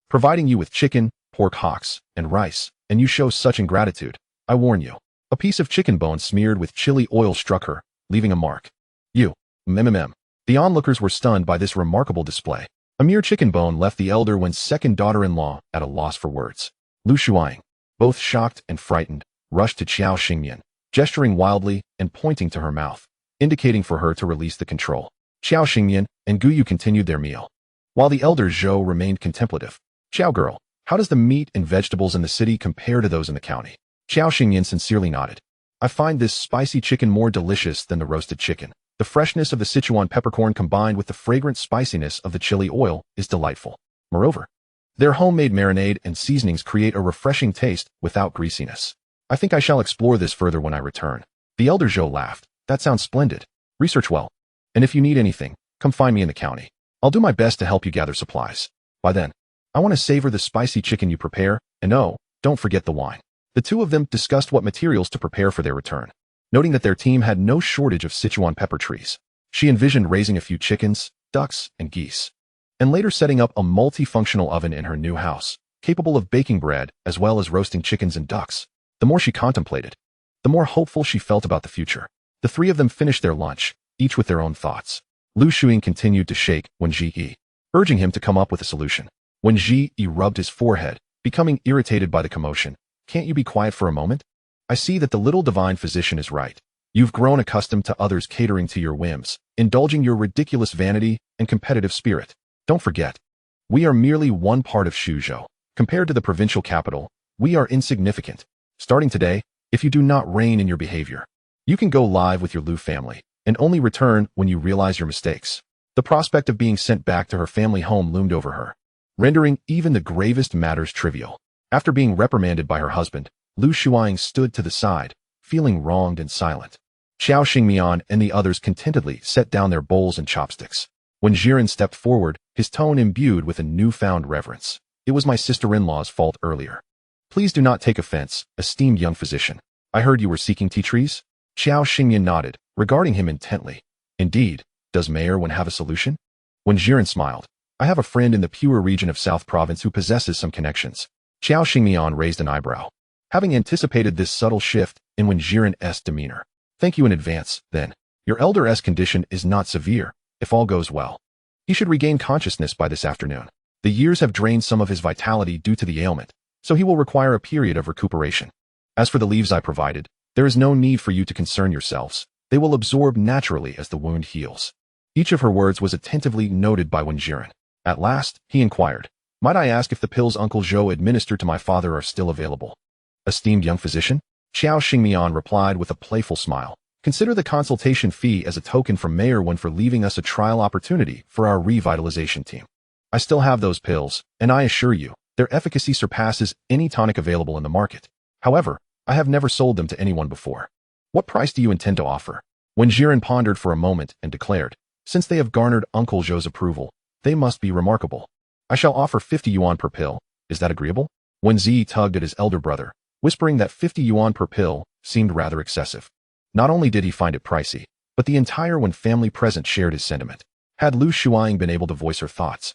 providing you with chicken, pork hocks, and rice, and you show such ingratitude. I warn you. A piece of chicken bone smeared with chili oil struck her, leaving a mark. You. Mm. The onlookers were stunned by this remarkable display. A mere chicken bone left the elder Wen's second daughter-in-law at a loss for words. Lu Shuang, both shocked and frightened, rushed to Xiao Xingyan, gesturing wildly and pointing to her mouth, indicating for her to release the control. Xiao Xingyan and Guyu continued their meal, while the elder Zhou remained contemplative. Xiao girl, how does the meat and vegetables in the city compare to those in the county? Xiao Xingyan sincerely nodded. I find this spicy chicken more delicious than the roasted chicken. The freshness of the Sichuan peppercorn combined with the fragrant spiciness of the chili oil is delightful. Moreover, their homemade marinade and seasonings create a refreshing taste without greasiness. I think I shall explore this further when I return. The elder Zhou laughed. That sounds splendid. Research well. And if you need anything, come find me in the county. I'll do my best to help you gather supplies. By then, I want to savor the spicy chicken you prepare, and oh, don't forget the wine. The two of them discussed what materials to prepare for their return. Noting that their team had no shortage of Sichuan pepper trees, she envisioned raising a few chickens, ducks, and geese, and later setting up a multifunctional oven in her new house, capable of baking bread as well as roasting chickens and ducks. The more she contemplated, the more hopeful she felt about the future. The three of them finished their lunch, each with their own thoughts. Lu Shuing continued to shake Wen Ji, urging him to come up with a solution. Wen Ji rubbed his forehead, becoming irritated by the commotion. Can't you be quiet for a moment? I see that the little divine physician is right. You've grown accustomed to others catering to your whims, indulging your ridiculous vanity and competitive spirit. Don't forget, we are merely one part of Shuzhou. Compared to the provincial capital, we are insignificant. Starting today, if you do not rein in your behavior, you can go live with your Lu family, and only return when you realize your mistakes. The prospect of being sent back to her family home loomed over her, rendering even the gravest matters trivial. After being reprimanded by her husband, Lu Shuang stood to the side, feeling wronged and silent. Xiao Xingmian and the others contentedly set down their bowls and chopsticks. When Jiren stepped forward, his tone imbued with a newfound reverence. It was my sister-in-law's fault earlier. Please do not take offense, esteemed young physician. I heard you were seeking tea trees? Xiao Xingmian nodded, regarding him intently. Indeed, does Mayor Wen have a solution? When Jiren smiled, I have a friend in the Pure region of South Province who possesses some connections. Xiao Xingmian raised an eyebrow, having anticipated this subtle shift in Wen Jiren's demeanor. Thank you in advance, then. Your elder's condition is not severe, if all goes well. He should regain consciousness by this afternoon. The years have drained some of his vitality due to the ailment, so he will require a period of recuperation. As for the leaves I provided, there is no need for you to concern yourselves. They will absorb naturally as the wound heals. Each of her words was attentively noted by Wen Jiren. At last, he inquired, might I ask if the pills Uncle Zhou administered to my father are still available? Esteemed young physician? Xiao Xingmian replied with a playful smile. Consider the consultation fee as a token from Mayor Wen for leaving us a trial opportunity for our revitalization team. I still have those pills, and I assure you, their efficacy surpasses any tonic available in the market. However, I have never sold them to anyone before. What price do you intend to offer? When Jiren pondered for a moment and declared, since they have garnered Uncle Zhou's approval, they must be remarkable. I shall offer 50 yuan per pill. Is that agreeable? Wen Zi tugged at his elder brother, whispering that 50 yuan per pill seemed rather excessive. Not only did he find it pricey, but the entire Wen family present shared his sentiment. Had Lu Shuang been able to voice her thoughts,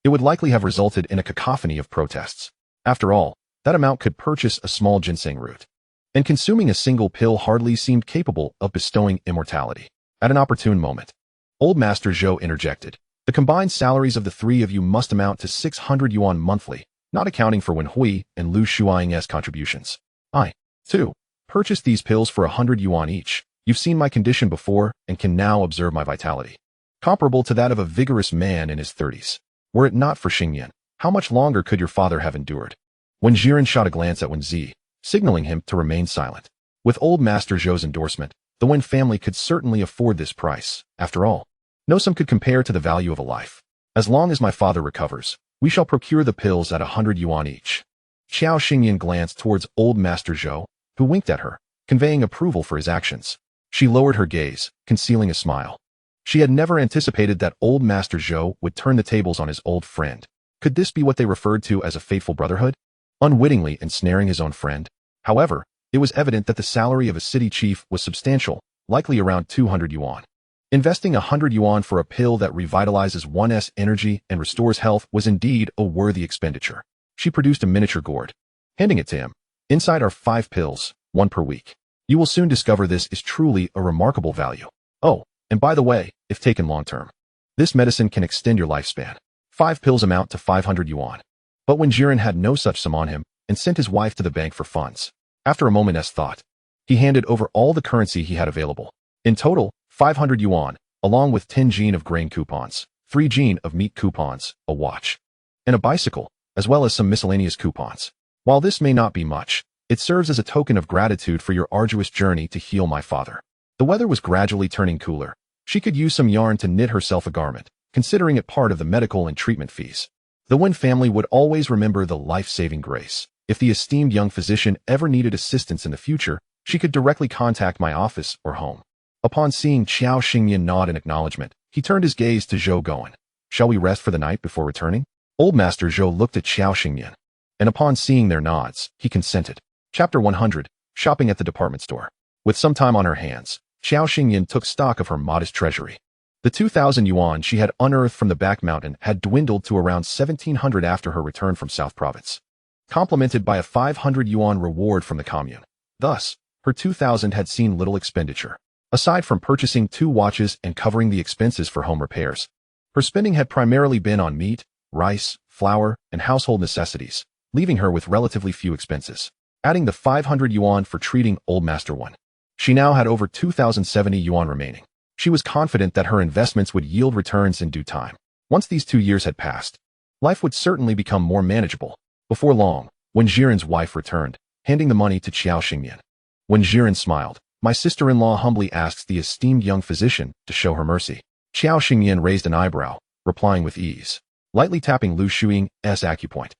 it would likely have resulted in a cacophony of protests. After all, that amount could purchase a small ginseng root. And consuming a single pill hardly seemed capable of bestowing immortality. At an opportune moment, Old Master Zhou interjected, the combined salaries of the three of you must amount to 600 yuan monthly, not accounting for Wen Hui and Lu Shuang's contributions. I, too, purchased these pills for 100 yuan each. You've seen my condition before and can now observe my vitality, comparable to that of a vigorous man in his 30s. Were it not for Xingyan, how much longer could your father have endured? When Jiren shot a glance at Wen Zi, signaling him to remain silent. With Old Master Zhou's endorsement, the Wen family could certainly afford this price. After all, no sum could compare to the value of a life. As long as my father recovers, we shall procure the pills at 100 yuan each. Xiao Xingyan glanced towards Old Master Zhou, who winked at her, conveying approval for his actions. She lowered her gaze, concealing a smile. She had never anticipated that Old Master Zhou would turn the tables on his old friend. Could this be what they referred to as a fateful brotherhood? Unwittingly ensnaring his own friend. However, it was evident that the salary of a city chief was substantial, likely around 200 yuan. Investing 100 yuan for a pill that revitalizes one's energy and restores health was indeed a worthy expenditure. She produced a miniature gourd, handing it to him. Inside are 5 pills, 1 per week. You will soon discover this is truly a remarkable value. Oh, and by the way, if taken long-term, this medicine can extend your lifespan. 5 pills amount to 500 yuan. But when Jiren had no such sum on him and sent his wife to the bank for funds, after a moment's thought, he handed over all the currency he had available. In total, 500 yuan, along with 10 jin of grain coupons, 3 jin of meat coupons, a watch, and a bicycle, as well as some miscellaneous coupons. While this may not be much, it serves as a token of gratitude for your arduous journey to heal my father. The weather was gradually turning cooler. She could use some yarn to knit herself a garment, considering it part of the medical and treatment fees. The Wen family would always remember the life-saving grace. If the esteemed young physician ever needed assistance in the future, she could directly contact my office or home. Upon seeing Xiao Xingyan nod in acknowledgement, he turned his gaze to Zhou Goen. Shall we rest for the night before returning? Old Master Zhou looked at Xiao Xingyan, and upon seeing their nods, he consented. Chapter 100, Shopping at the Department Store. With some time on her hands, Xiao Xingyan took stock of her modest treasury. The 2,000 yuan she had unearthed from the back mountain had dwindled to around 1,700 after her return from South Province, complemented by a 500 yuan reward from the commune. Thus, her 2,000 had seen little expenditure. Aside from purchasing 2 watches and covering the expenses for home repairs, her spending had primarily been on meat, rice, flour, and household necessities, leaving her with relatively few expenses. adding the 500 yuan for treating Old Master 1. She now had over 2,070 yuan remaining. She was confident that her investments would yield returns in due time. Once these 2 years had passed, life would certainly become more manageable. Before long, Wen Jiren's wife returned, handing the money to Qiao Xingmian. Wen Jiren smiled. My sister-in-law humbly asks the esteemed young physician to show her mercy. Qiao Xingmian raised an eyebrow, replying with ease, lightly tapping Lu Shuing's acupoint.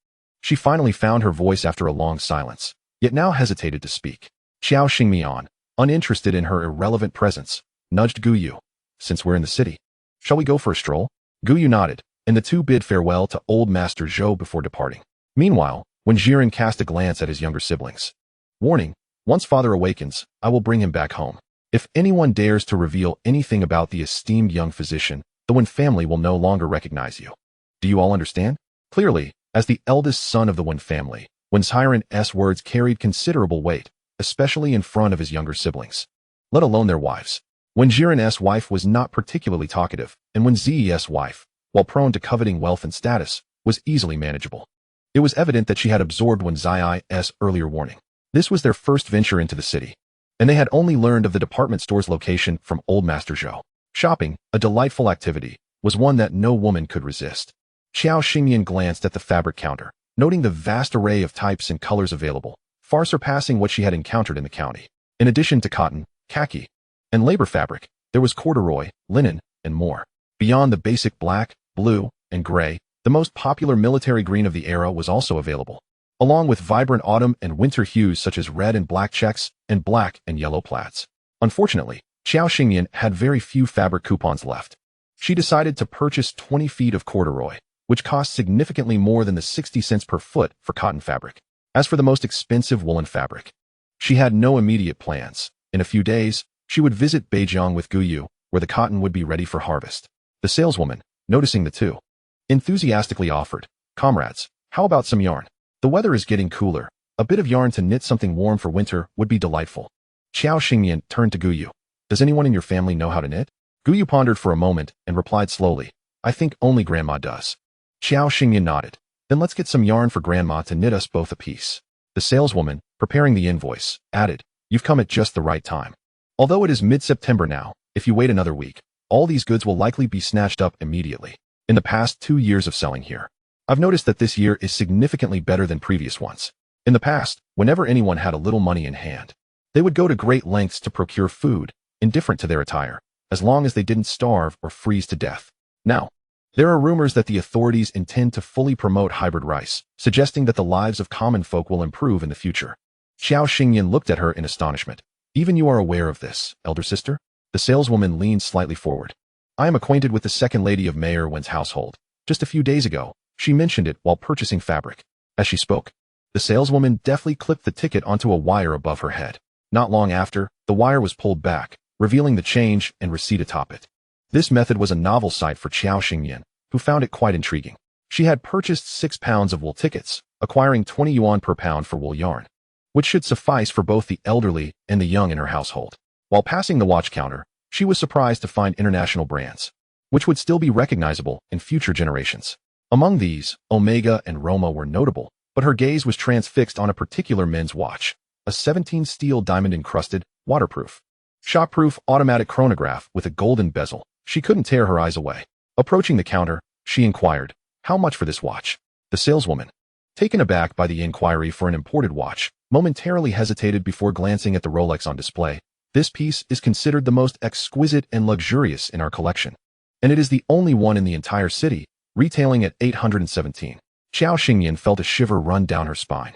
She finally found her voice after a long silence, yet now hesitated to speak. Qiao Xingmian, uninterested in her irrelevant presence, nudged Gu Yu. Since we're in the city, shall we go for a stroll? Gu Yu nodded, and the two bid farewell to old Master Zhou before departing. Meanwhile, Wen Jiren cast a glance at his younger siblings. Warning, once father awakens, I will bring him back home. If anyone dares to reveal anything about the esteemed young physician, the Wen family will no longer recognize you. Do you all understand? Clearly, as the eldest son of the Wen family, Wen Jiren's words carried considerable weight, especially in front of his younger siblings, let alone their wives. Wen Jiren's wife was not particularly talkative, and Wen Zi's wife, while prone to coveting wealth and status, was easily manageable. It was evident that she had absorbed Wen Zi's earlier warning. This was their first venture into the city, and they had only learned of the department store's location from old Master Zhou. Shopping, a delightful activity, was one that no woman could resist. Qiao Xingmian glanced at the fabric counter, noting the vast array of types and colors available, far surpassing what she had encountered in the county. In addition to cotton, khaki, and labor fabric, there was corduroy, linen, and more. Beyond the basic black, blue, and gray, the most popular military green of the era was also available, along with vibrant autumn and winter hues such as red and black checks and black and yellow plaids. Unfortunately, Qiao Xingmian had very few fabric coupons left. She decided to purchase 20 feet of corduroy, which cost significantly more than the 60 cents per foot for cotton fabric. As for the most expensive woolen fabric, she had no immediate plans. In a few days, she would visit Beijiang with Gu Yu, where the cotton would be ready for harvest. The saleswoman, noticing the two, enthusiastically offered, "Comrades, how about some yarn? The weather is getting cooler. A bit of yarn to knit something warm for winter would be delightful." Qiao Xingmian turned to Gu Yu. "Does anyone in your family know how to knit?" Gu Yu pondered for a moment and replied slowly, "I think only Grandma does." Qiao Xingmian nodded. "Then let's get some yarn for Grandma to knit us both a piece." The saleswoman, preparing the invoice, added, "You've come at just the right time. Although it is mid-September now, if you wait another week, all these goods will likely be snatched up immediately. In the past 2 years of selling here, I've noticed that this year is significantly better than previous ones. In the past, whenever anyone had a little money in hand, they would go to great lengths to procure food, indifferent to their attire, as long as they didn't starve or freeze to death. Now, there are rumors that the authorities intend to fully promote hybrid rice, suggesting that the lives of common folk will improve in the future." Qiao Xingyan looked at her in astonishment. "Even you are aware of this, elder sister?" The saleswoman leaned slightly forward. "I am acquainted with the second lady of Mayor Wen's household. Just a few days ago, she mentioned it while purchasing fabric." As she spoke, the saleswoman deftly clipped the ticket onto a wire above her head. Not long after, the wire was pulled back, revealing the change and receipt atop it. This method was a novel sight for Qiao Xingyan, who found it quite intriguing. She had purchased 6 pounds of wool tickets, acquiring 20 yuan per pound for wool yarn, which should suffice for both the elderly and the young in her household. While passing the watch counter, she was surprised to find international brands, which would still be recognizable in future generations. Among these, Omega and Roma were notable, but her gaze was transfixed on a particular men's watch, a 17 steel diamond-encrusted, waterproof, shockproof automatic chronograph with a golden bezel. She couldn't tear her eyes away. Approaching the counter, she inquired, "How much for this watch?" The saleswoman, taken aback by the inquiry for an imported watch, momentarily hesitated before glancing at the Rolex on display. "This piece is considered the most exquisite and luxurious in our collection, and it is the only one in the entire city, retailing at 817. Qiao Xingyan felt a shiver run down her spine,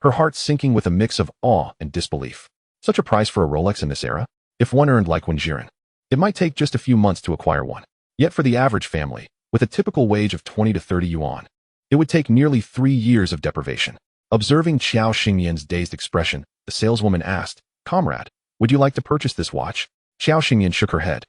her heart sinking with a mix of awe and disbelief. Such a price for a Rolex in this era? If one earned like Wen Jiren, it might take just a few months to acquire one. Yet for the average family, with a typical wage of 20 to 30 yuan, it would take nearly 3 years of deprivation." Observing Qiao Xingyan's dazed expression, the saleswoman asked, "Comrade, would you like to purchase this watch?" Qiao Xingyan shook her head.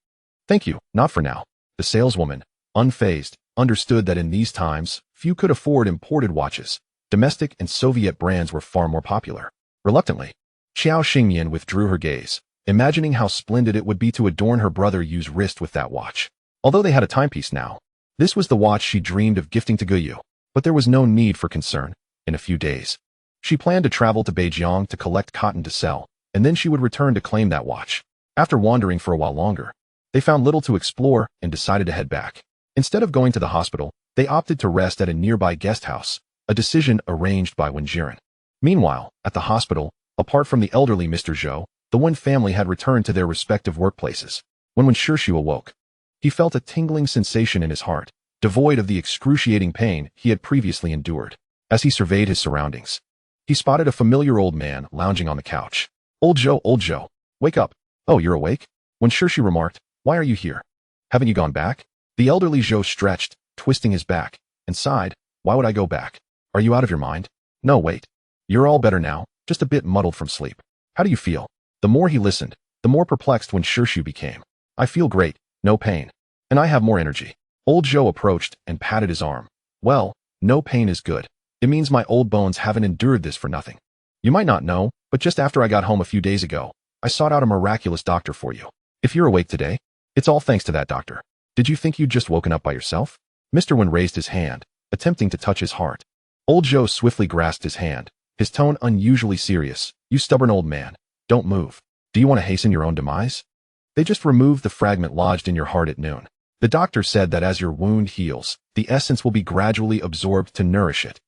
"Thank you, not for now." The saleswoman, unfazed, understood that in these times, few could afford imported watches. Domestic and Soviet brands were far more popular. Reluctantly, Qiao Xingyan withdrew her gaze, imagining how splendid it would be to adorn her brother Yu's wrist with that watch. Although they had a timepiece now, this was the watch she dreamed of gifting to Gu Yu. But there was no need for concern. In a few days, She planned to travel to Beijing to collect cotton to sell, and then she would return to claim that watch. After wandering for a while longer, they found little to explore and decided to head back. Instead of going to the hospital, they opted to rest at a nearby guest house, a decision arranged by Wen Jiren. Meanwhile, at the hospital, apart from the elderly Mr. Zhou, the Wen family had returned to their respective workplaces. When Wen Shirshu awoke, he felt a tingling sensation in his heart, devoid of the excruciating pain he had previously endured. As he surveyed his surroundings, he spotted a familiar old man lounging on the couch. Old Zhou, wake up. Oh, you're awake? Wen Shirshu remarked, why are you here? Haven't you gone back? The elderly Zhou stretched, twisting his back, and sighed, why would I go back? Are you out of your mind? No, wait. You're all better now, just a bit muddled from sleep. How do you feel? The more he listened, the more perplexed Wen Shirshu became. I feel great, no pain. And I have more energy. Old Zhou approached and patted his arm. Well, no pain is good. It means my old bones haven't endured this for nothing. You might not know, but just after I got home a few days ago, I sought out a miraculous doctor for you. If you're awake today, it's all thanks to that doctor. Did you think you'd just woken up by yourself? Mr. Wen raised his hand, attempting to touch his heart. Old Zhou swiftly grasped his hand, his tone unusually serious. You stubborn old man, don't move. Do you want to hasten your own demise? They just removed the fragment lodged in your heart at noon. The doctor said that as your wound heals, the essence will be gradually absorbed to nourish it.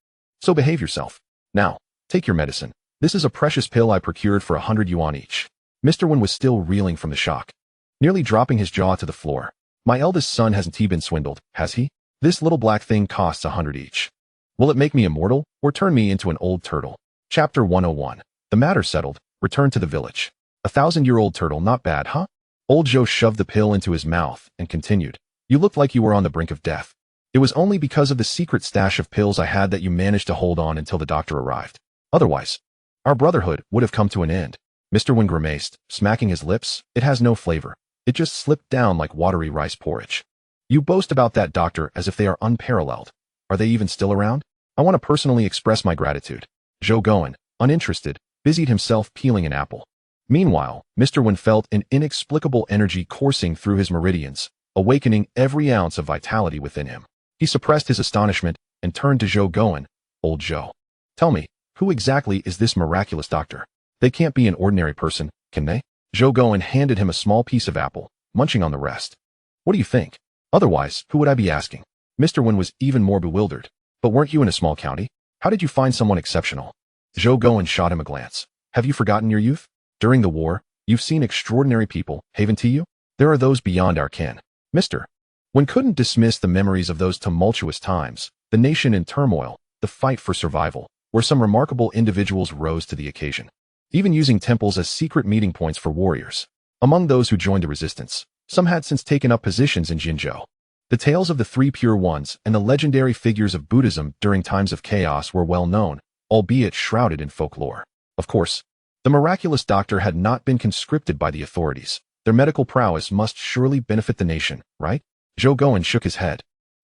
So behave yourself. Now, take your medicine. This is a precious pill I procured for 100 yuan each. Mr. Wen was still reeling from the shock, nearly dropping his jaw to the floor. My eldest son hasn't he been swindled, has he? This little black thing costs 100 each. Will it make me immortal, or turn me into an old turtle? Chapter 101. The matter settled, return to the village. 1,000-year-old turtle, not bad, huh? Old Zhou shoved the pill into his mouth and continued. You looked like you were on the brink of death. It was only because of the secret stash of pills I had that you managed to hold on until the doctor arrived. Otherwise, our brotherhood would have come to an end. Mr. Wen grimaced, smacking his lips. It has no flavor. It just slipped down like watery rice porridge. You boast about that doctor as if they are unparalleled. Are they even still around? I want to personally express my gratitude. Zhou Goen, uninterested, busied himself peeling an apple. Meanwhile, Mr. Wen felt an inexplicable energy coursing through his meridians, awakening every ounce of vitality within him. He suppressed his astonishment and turned to Zhou Goen. Old Zhou, tell me, who exactly is this miraculous doctor? They can't be an ordinary person, can they? Zhou Goen handed him a small piece of apple, munching on the rest. What do you think? Otherwise, who would I be asking? Mr. Wen was even more bewildered. But weren't you in a small county? How did you find someone exceptional? Zhou Goen shot him a glance. Have you forgotten your youth? During the war, you've seen extraordinary people, haven't you? There are those beyond our ken. Mr. Wen couldn't dismiss the memories of those tumultuous times, the nation in turmoil, the fight for survival, where some remarkable individuals rose to the occasion, even using temples as secret meeting points for warriors. Among those who joined the resistance, some had since taken up positions in Jinzhou. The tales of the Three Pure Ones and the legendary figures of Buddhism during times of chaos were well known, albeit shrouded in folklore. Of course, the miraculous doctor had not been conscripted by the authorities. Their medical prowess must surely benefit the nation, right? Zhou Goen shook his head.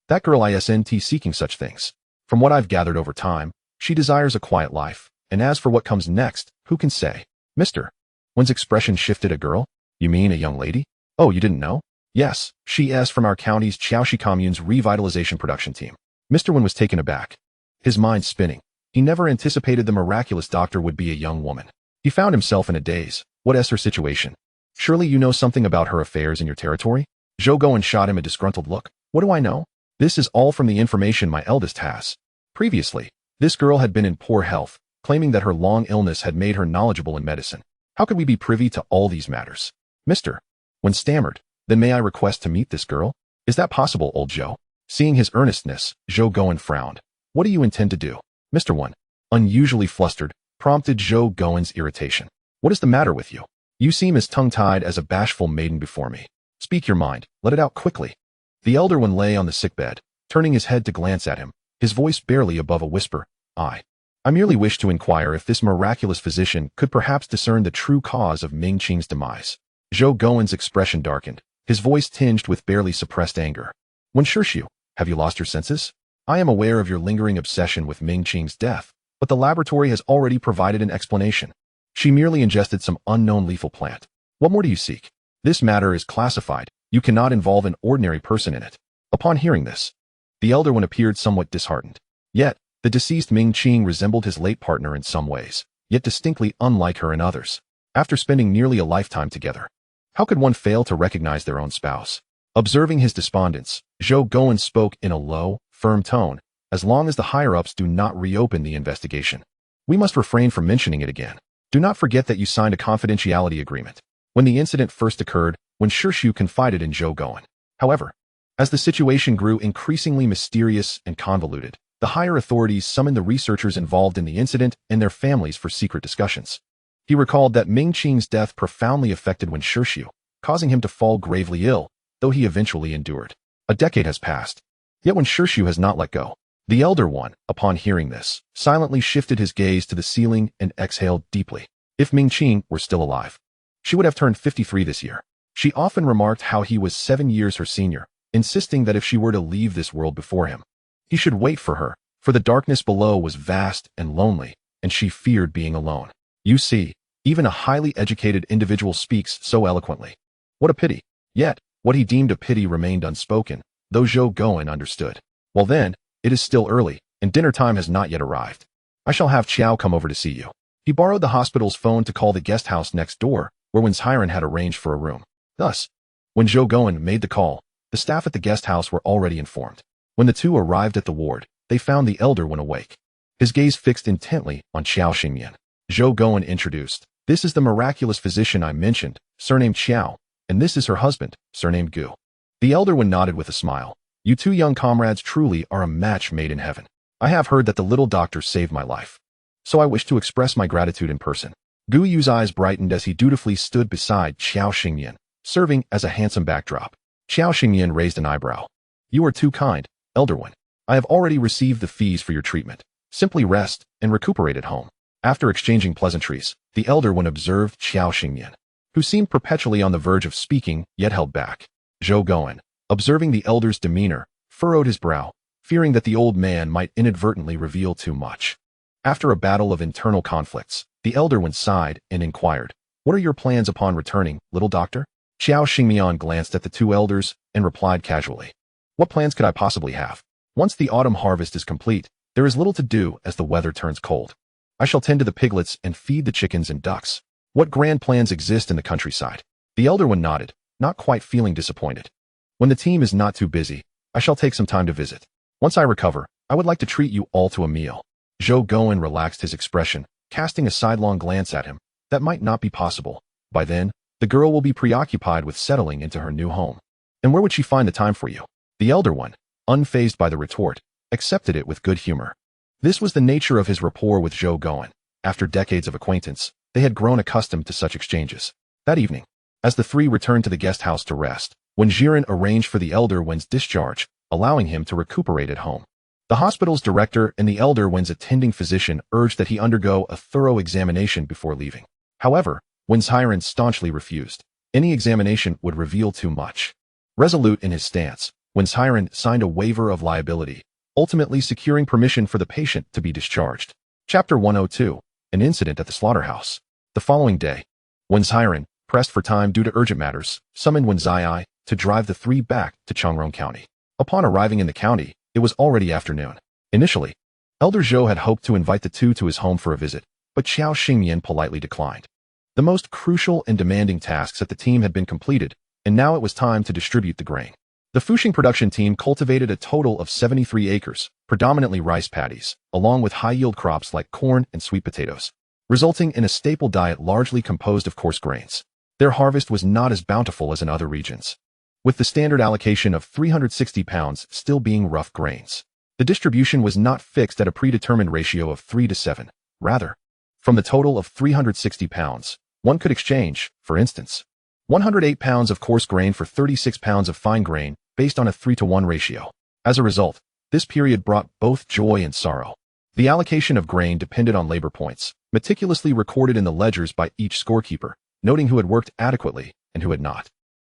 That girl isn't seeking such things. From what I've gathered over time, she desires a quiet life, and as for what comes next, who can say? Mr. Wen's expression shifted. A girl? You mean a young lady? Oh, you didn't know? Yes, she is from our county's Chaoshi Commune's revitalization production team. Mr. Wen was taken aback, his mind spinning. He never anticipated the miraculous doctor would be a young woman. He found himself in a daze. What is her situation? Surely you know something about her affairs in your territory? Zhou Goen shot him a disgruntled look. What do I know? This is all from the information my eldest has. Previously, this girl had been in poor health, claiming that her long illness had made her knowledgeable in medicine. How could we be privy to all these matters? Mr. Wen stammered. Then may I request to meet this girl? Is that possible, old Zhou? Seeing his earnestness, Zhou Goen frowned. What do you intend to do? Mr. Wen, unusually flustered, prompted Zhou Goen's irritation. What is the matter with you? You seem as tongue-tied as a bashful maiden before me. Speak your mind, let it out quickly. The elder one lay on the sickbed, turning his head to glance at him, his voice barely above a whisper. I merely wish to inquire if this miraculous physician could perhaps discern the true cause of Ming Qing's demise. Zhou Goen's expression darkened, his voice tinged with barely suppressed anger. Wen Shirshu, have you lost your senses? I am aware of your lingering obsession with Ming Qing's death, but the laboratory has already provided an explanation. She merely ingested some unknown lethal plant. What more do you seek? This matter is classified. You cannot involve an ordinary person in it. Upon hearing this, the elder one appeared somewhat disheartened. Yet, The deceased Ming Qing resembled his late partner in some ways, yet distinctly unlike her in others. After spending nearly a lifetime together, how could one fail to recognize their own spouse? Observing his despondence, Zhou Gowen spoke in a low, firm tone. As long as the higher-ups do not reopen the investigation, we must refrain from mentioning it again. Do not forget that you signed a confidentiality agreement when the incident first occurred, when Shishu confided in Zhou Gowen. However, as the situation grew increasingly mysterious and convoluted, the higher authorities summoned the researchers involved in the incident and their families for secret discussions. He recalled that Ming Qing's death profoundly affected Wen Shishu, causing him to fall gravely ill, though he eventually endured. A decade has passed, yet Wen Shishu has not let go. The Elder One, upon hearing this, silently shifted his gaze to the ceiling and exhaled deeply. If Ming Qing were still alive, she would have turned 53 this year. She often remarked how he was 7 years her senior, insisting that if she were to leave this world before him, he should wait for her, for the darkness below was vast and lonely, and she feared being alone. You see, even a highly educated individual speaks so eloquently. What a pity. Yet, what he deemed a pity remained unspoken, though Zhou Gowen understood. Well then, it is still early, and dinner time has not yet arrived. I shall have Chiao come over to see you. He borrowed the hospital's phone to call the guest house next door, where Wen Hiren had arranged for a room. Thus, when Zhou Gowen made the call, the staff at the guest house were already informed. When the two arrived at the ward, they found the Elder One awake, his gaze fixed intently on Qiao Xingyan. Zhou Gowen introduced, "This is the miraculous physician I mentioned, surnamed Qiao, and this is her husband, surnamed Gu." The Elder One nodded with a smile. "You two young comrades truly are a match made in heaven. I have heard that the little doctor saved my life, so I wish to express my gratitude in person." Gu Yu's eyes brightened as he dutifully stood beside Qiao Xingyan, serving as a handsome backdrop. Qiao Xingyan raised an eyebrow. "You are too kind, Elder One. I have already received the fees for your treatment. Simply rest and recuperate at home." After exchanging pleasantries, the Elder One observed Qiao Xingyan, who seemed perpetually on the verge of speaking, yet held back. Zhou Gowen, observing the Elder's demeanor, furrowed his brow, fearing that the old man might inadvertently reveal too much. After a battle of internal conflicts, the Elder One sighed and inquired, "What are your plans upon returning, little doctor?" Qiao Xingyan glanced at the two elders and replied casually, "What plans could I possibly have? Once the autumn harvest is complete, there is little to do as the weather turns cold. I shall tend to the piglets and feed the chickens and ducks. What grand plans exist in the countryside?" The Elder One nodded, not quite feeling disappointed. "When the team is not too busy, I shall take some time to visit. Once I recover, I would like to treat you all to a meal." Zhou Gowen relaxed his expression, casting a sidelong glance at him. That might not be possible. By then, the girl will be preoccupied with settling into her new home. And where would she find the time for you? The Elder One, unfazed by the retort, accepted it with good humor. This was the nature of his rapport with Zhou Gowen. After decades of acquaintance, they had grown accustomed to such exchanges. That evening, as the three returned to the guest house to rest, Wen Jiren arranged for the Elder Wen's discharge, allowing him to recuperate at home. The hospital's director and the Elder Wen's attending physician urged that he undergo a thorough examination before leaving. However, Wen Hiren staunchly refused. Any examination would reveal too much. Resolute in his stance, Wen Hiren signed a waiver of liability, ultimately securing permission for the patient to be discharged. Chapter 102, An Incident at the Slaughterhouse. The following day, Wen Hiren, pressed for time due to urgent matters, summoned Wen Zai to drive the three back to Changrong County. Upon arriving in the county, it was already afternoon. Initially, Elder Zhou had hoped to invite the two to his home for a visit, but Qiao Xingyan politely declined. The most crucial and demanding tasks at the team had been completed, and now it was time to distribute the grain. The Fuxing production team cultivated a total of 73 acres, predominantly rice paddies, along with high-yield crops like corn and sweet potatoes, resulting in a staple diet largely composed of coarse grains. Their harvest was not as bountiful as in other regions, with the standard allocation of 360 pounds still being rough grains. The distribution was not fixed at a predetermined ratio of 3 to 7. Rather, from the total of 360 pounds, one could exchange, for instance, 108 pounds of coarse grain for 36 pounds of fine grain, based on a 3-to-1 ratio. As a result, this period brought both joy and sorrow. The allocation of grain depended on labor points, meticulously recorded in the ledgers by each scorekeeper, noting who had worked adequately and who had not.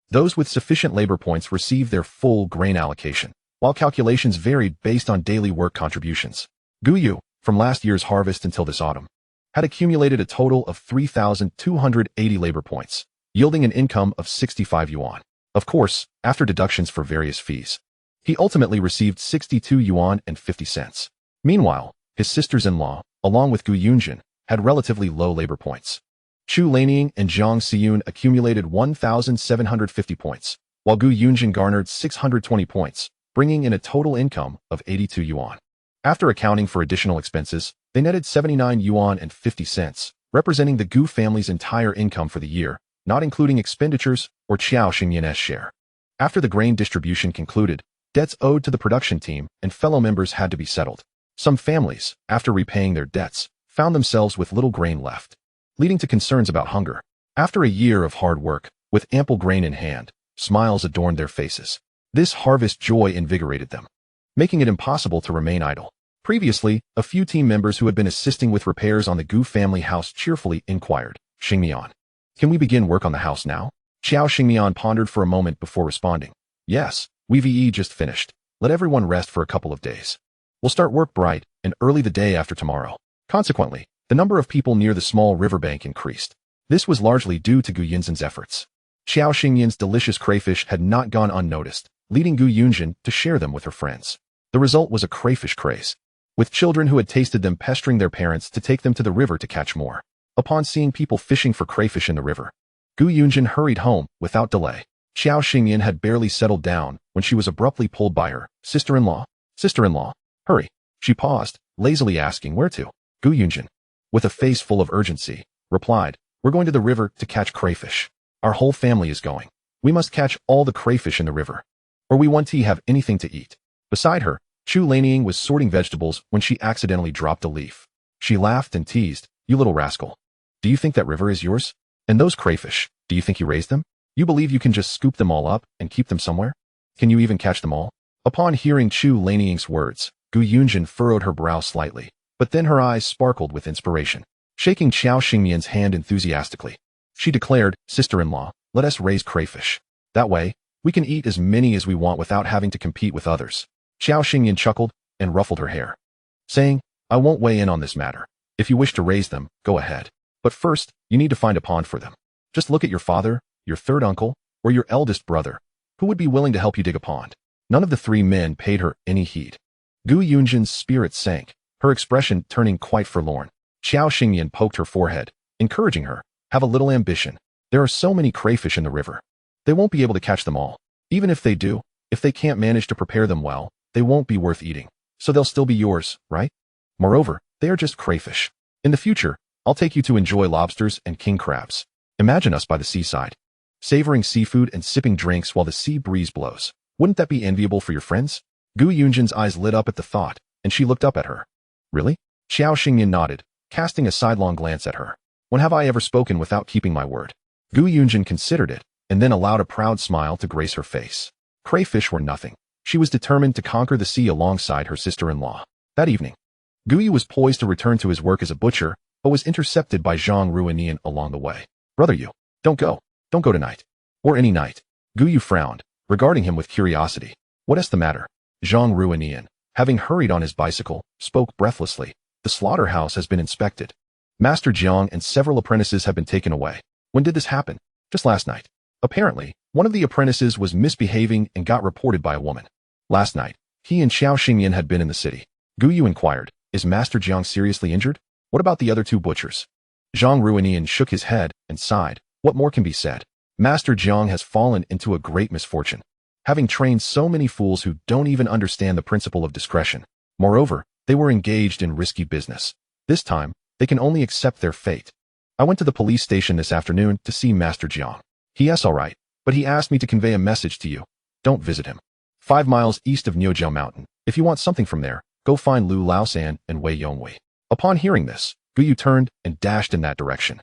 Those with sufficient labor points received their full grain allocation, while calculations varied based on daily work contributions. Gu Yu, from last year's harvest until this autumn, had accumulated a total of 3,280 labor points, yielding an income of 65 yuan. Of course, after deductions for various fees, he ultimately received 62 yuan and 50 cents. Meanwhile, His sisters-in-law, along with Gu Yunjin, had relatively low labor points. Chu Lanying and Zhang Xiyun accumulated 1,750 points, while Gu Yunjin garnered 620 points, bringing in a total income of 82 yuan. After accounting for additional expenses, they netted 79 yuan and 50 cents, representing the Gu family's entire income for the year, not including expenditures or Qiao Xingyan's share. After the grain distribution concluded, debts owed to the production team and fellow members had to be settled. Some families, after repaying their debts, found themselves with little grain left, leading to concerns about hunger. After a year of hard work, with ample grain in hand, smiles adorned their faces. This harvest joy invigorated them, making it impossible to remain idle. Previously, a few team members who had been assisting with repairs on the Gu family house cheerfully inquired, "Xingmian, can we begin work on the house now?" Xiao Xingmian pondered for a moment before responding, "Yes, we've just finished. Let everyone rest for a couple of days. We'll start work bright and early the day after tomorrow." Consequently, the number of people near the small riverbank increased. This was largely due to Gu Yunjin's efforts. Xiao Xingyan's delicious crayfish had not gone unnoticed, leading Gu Yunjin to share them with her friends. The result was a crayfish craze, with children who had tasted them pestering their parents to take them to the river to catch more. Upon seeing people fishing for crayfish in the river, Gu Yunjin hurried home without delay. Xiao Xingyan had barely settled down when she was abruptly pulled by her sister-in-law. "Sister-in-law, hurry." She paused, lazily asking, "Where to?" Gu Yunjin, with a face full of urgency, replied, "We're going to the river to catch crayfish. Our whole family is going. We must catch all the crayfish in the river, or we won't have anything to eat." Beside her, Chu Lanying was sorting vegetables when she accidentally dropped a leaf. She laughed and teased, "You little rascal. Do you think that river is yours? And those crayfish, do you think you raised them? You believe you can just scoop them all up and keep them somewhere? Can you even catch them all?" Upon hearing Chu Lanying's words, Gu Yunjin furrowed her brow slightly, but then her eyes sparkled with inspiration. Shaking Xiao Xingmian's hand enthusiastically, she declared, "Sister-in-law, let us raise crayfish. That way, we can eat as many as we want without having to compete with others." Xiao Xingyan chuckled and ruffled her hair, saying, "I won't weigh in on this matter. If you wish to raise them, go ahead. But first, you need to find a pond for them. Just look at your father, your third uncle, or your eldest brother. Who would be willing to help you dig a pond?" None of the three men paid her any heed. Gu Yunjin's spirit sank, her expression turning quite forlorn. Xiao Xingyan poked her forehead, encouraging her, "Have a little ambition. There are so many crayfish in the river. They won't be able to catch them all. Even if they do, if they can't manage to prepare them well, they won't be worth eating. So they'll still be yours, right? Moreover, they are just crayfish. In the future, I'll take you to enjoy lobsters and king crabs. Imagine us by the seaside, savoring seafood and sipping drinks while the sea breeze blows. Wouldn't that be enviable for your friends?" Gu Yunjin's eyes lit up at the thought, and she looked up at her. "Really?" Xiao Xingyan nodded, casting a sidelong glance at her. "When have I ever spoken without keeping my word?" Gu Yunjin considered it, and then allowed a proud smile to grace her face. Crayfish were nothing. She was determined to conquer the sea alongside her sister-in-law. That evening, Guyu was poised to return to his work as a butcher, but was intercepted by Zhang Ruinian along the way. "Brother, you, don't go tonight. Or any night." Guyu frowned, regarding him with curiosity. "What's the matter?" Zhang Ruinian, having hurried on his bicycle, spoke breathlessly. "The slaughterhouse has been inspected. Master Jiang and several apprentices have been taken away." "When did this happen?" "Just last night. Apparently, one of the apprentices was misbehaving and got reported by a woman. Last night, he and Xiao Xingyan had been in the city." Guyu inquired, "Is Master Jiang seriously injured? What about the other two butchers?" Zhang Ruinian shook his head and sighed. "What more can be said? Master Jiang has fallen into a great misfortune, having trained so many fools who don't even understand the principle of discretion. Moreover, they were engaged in risky business. This time, they can only accept their fate. I went to the police station this afternoon to see Master Jiang. He's all right, but he asked me to convey a message to you. Don't visit him. 5 miles east of Niujiao Mountain. If you want something from there, go find Lu Laosan and Wei Yongwei." Upon hearing this, Guyu turned and dashed in that direction,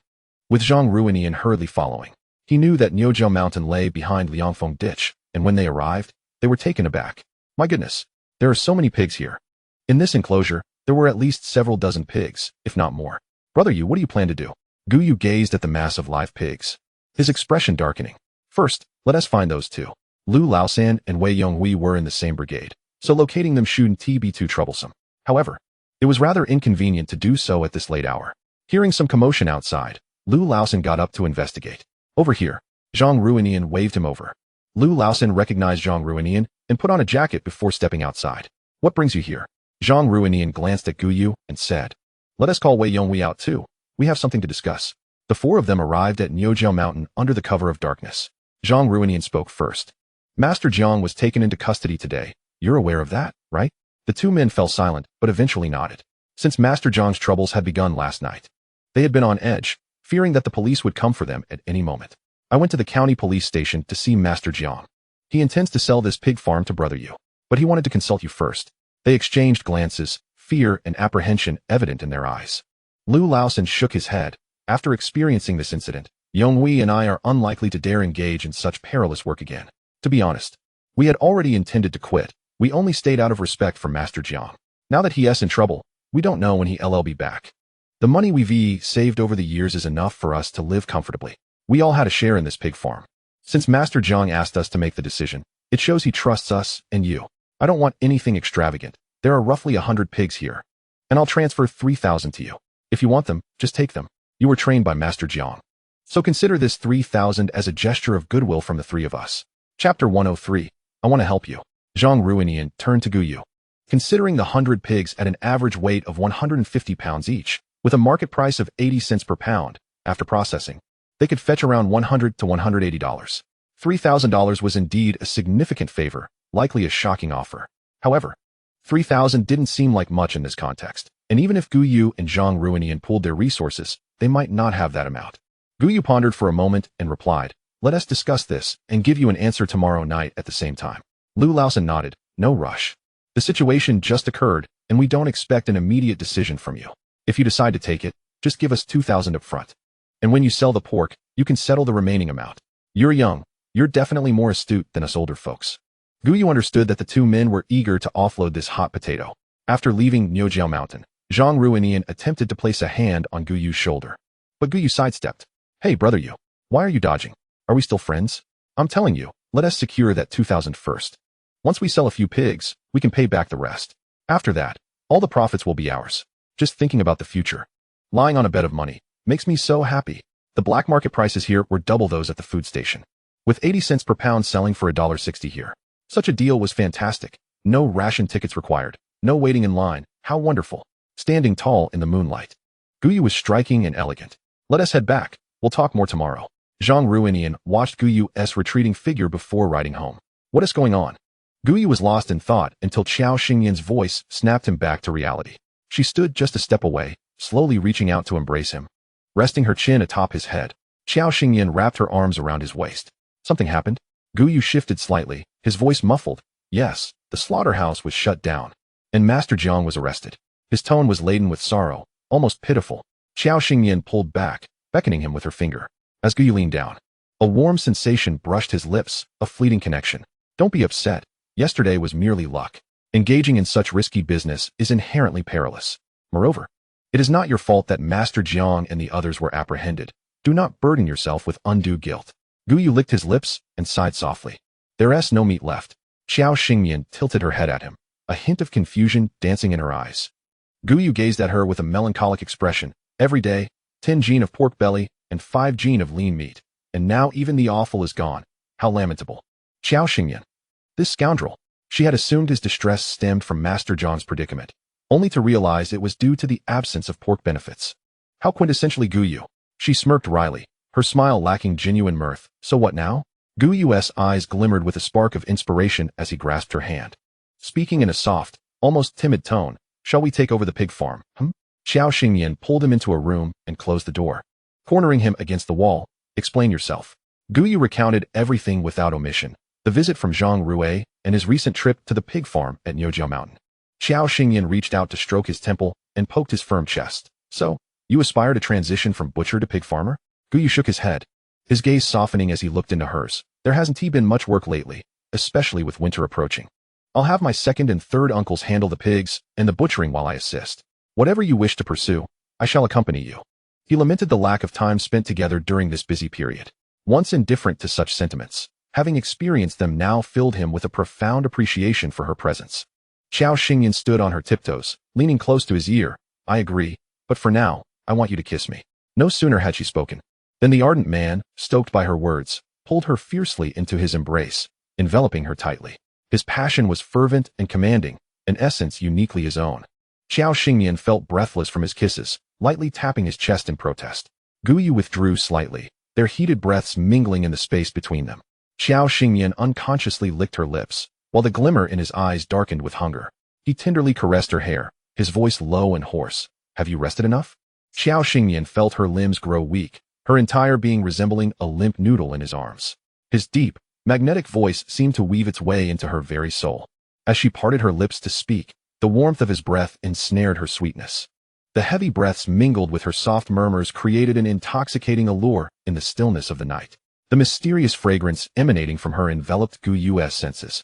with Zhang Ruinian hurriedly following. He knew that Niujiao Mountain lay behind Liangfeng Ditch, and when they arrived, they were taken aback. "My goodness, there are so many pigs here." In this enclosure, there were at least several dozen pigs, if not more. "Brother Yu, what do you plan to do?" Guyu gazed at the mass of live pigs, his expression darkening. "First, let us find those two." Lu Laosan and Wei Yonghui were in the same brigade, so locating them shouldn't be too troublesome. However, it was rather inconvenient to do so at this late hour. Hearing some commotion outside, Lu Laosan got up to investigate. "Over here." Zhang Ruinian waved him over. Lu Laosan recognized Zhang Ruinian and put on a jacket before stepping outside. "What brings you here?" Zhang Ruinian glanced at Gu Yu and said, "Let us call Wei Yonghui out too. We have something to discuss." The four of them arrived at Niujiao Mountain under the cover of darkness. Zhang Ruinian spoke first. "Master Jiang was taken into custody today. You're aware of that, right?" The two men fell silent, but eventually nodded. Since Master Jiang's troubles had begun last night, they had been on edge, fearing that the police would come for them at any moment. "I went to the county police station to see Master Jiang. He intends to sell this pig farm to Brother Yu, but he wanted to consult you first." They exchanged glances, fear and apprehension evident in their eyes. Lu Laosan shook his head. "After experiencing this incident, Yonghui and I are unlikely to dare engage in such perilous work again. To be honest, we had already intended to quit. We only stayed out of respect for Master Jiang. Now that he is in trouble, we don't know when he'll be back. The money we've saved over the years is enough for us to live comfortably. We all had a share in this pig farm. Since Master Jiang asked us to make the decision, it shows he trusts us and you. I don't want anything extravagant. There are roughly 100 pigs here, and I'll transfer 3,000 to you. If you want them, just take them. You were trained by Master Jiang. So consider this 3,000 as a gesture of goodwill from the three of us." Chapter 103. I want to help you. Zhang Ruinian turned to Gu Yu. Considering the 100 pigs at an average weight of 150 pounds each, with a market price of 80 cents per pound, after processing, they could fetch around $100 to $180. $3,000 was indeed a significant favor, likely a shocking offer. However, 3,000 didn't seem like much in this context, and even if Gu Yu and Zhang Ruinian pooled their resources, they might not have that amount. Gu Yu pondered for a moment and replied, "Let us discuss this and give you an answer tomorrow night at the same time." Lu Laosan nodded. "No rush. The situation just occurred, and we don't expect an immediate decision from you. If you decide to take it, just give us 2,000 up front. And when you sell the pork, you can settle the remaining amount. You're young. You're definitely more astute than us older folks." Gu Yu understood that the two men were eager to offload this hot potato. After leaving Niujiao Mountain, Zhang Ruinian attempted to place a hand on Gu Yu's shoulder. But Gu Yu sidestepped. "Hey, Brother Yu, why are you dodging? Are we still friends? I'm telling you, let us secure that 2,000 first. Once we sell a few pigs, we can pay back the rest. After that, all the profits will be ours." Just thinking about the future, lying on a bed of money, makes me so happy. The black market prices here were double those at the food station, with 80 cents per pound selling for $1.60 here. Such a deal was fantastic. No ration tickets required. No waiting in line. How wonderful. Standing tall in the moonlight. Gu Yu was striking and elegant. "Let us head back. We'll talk more tomorrow." Zhang Ruinian watched Gu Yu's retreating figure before riding home. What is going on? Gu Yu was lost in thought until Qiao Xingyan's voice snapped him back to reality. She stood just a step away, slowly reaching out to embrace him. Resting her chin atop his head, Qiao Xingyan wrapped her arms around his waist. Something happened? Gu Yu shifted slightly, his voice muffled. Yes, the slaughterhouse was shut down, and Master Jiang was arrested. His tone was laden with sorrow, almost pitiful. Qiao Xingyan pulled back, beckoning him with her finger. As Gu Yu leaned down, a warm sensation brushed his lips, a fleeting connection. "Don't be upset. Yesterday was merely luck. Engaging in such risky business is inherently perilous. Moreover, it is not your fault that Master Jiang and the others were apprehended. Do not burden yourself with undue guilt." Gu Yu licked his lips and sighed softly. "There's no meat left." Qiao Xingyan tilted her head at him, a hint of confusion dancing in her eyes. Gu Yu gazed at her with a melancholic expression. "Every day, 10 gene of pork belly and 5 gene of lean meat, and now even the offal is gone. How lamentable." Qiao Xingyan. This scoundrel. She had assumed his distress stemmed from Master Jiang's predicament, only to realize it was due to the absence of pork benefits. How quintessentially Gu Yu. She smirked wryly, her smile lacking genuine mirth. "So what now?" Gu Yu's eyes glimmered with a spark of inspiration as he grasped her hand. Speaking in a soft, almost timid tone, "Shall we take over the pig farm, Qiao Xingyan pulled him into a room and closed the door. Cornering him against the wall, "Explain yourself." Gu Yu recounted everything without omission. The visit from Zhang Ruinian and his recent trip to the pig farm at Niujiao Mountain. Qiao Xingyan reached out to stroke his temple and poked his firm chest. "So, you aspire to transition from butcher to pig farmer?" Gu Yu shook his head, his gaze softening as he looked into hers. "There hasn't been much work lately, especially with winter approaching. I'll have my second and third uncles handle the pigs and the butchering while I assist. Whatever you wish to pursue, I shall accompany you." He lamented the lack of time spent together during this busy period. Once indifferent to such sentiments, having experienced them now filled him with a profound appreciation for her presence. Qiao Xingyan stood on her tiptoes, leaning close to his ear. "I agree, but for now, I want you to kiss me." No sooner had she spoken than the ardent man, stoked by her words, pulled her fiercely into his embrace, enveloping her tightly. His passion was fervent and commanding, an essence uniquely his own. Qiao Xingyan felt breathless from his kisses, lightly tapping his chest in protest. Gu Yu withdrew slightly, their heated breaths mingling in the space between them. Qiao Xingyan unconsciously licked her lips, while the glimmer in his eyes darkened with hunger. He tenderly caressed her hair, his voice low and hoarse. Have you rested enough? Qiao Xingyan felt her limbs grow weak, her entire being resembling a limp noodle in his arms. His deep, magnetic voice seemed to weave its way into her very soul. As she parted her lips to speak, the warmth of his breath ensnared her sweetness. The heavy breaths mingled with her soft murmurs created an intoxicating allure in the stillness of the night. The mysterious fragrance emanating from her enveloped Gu Yu's senses,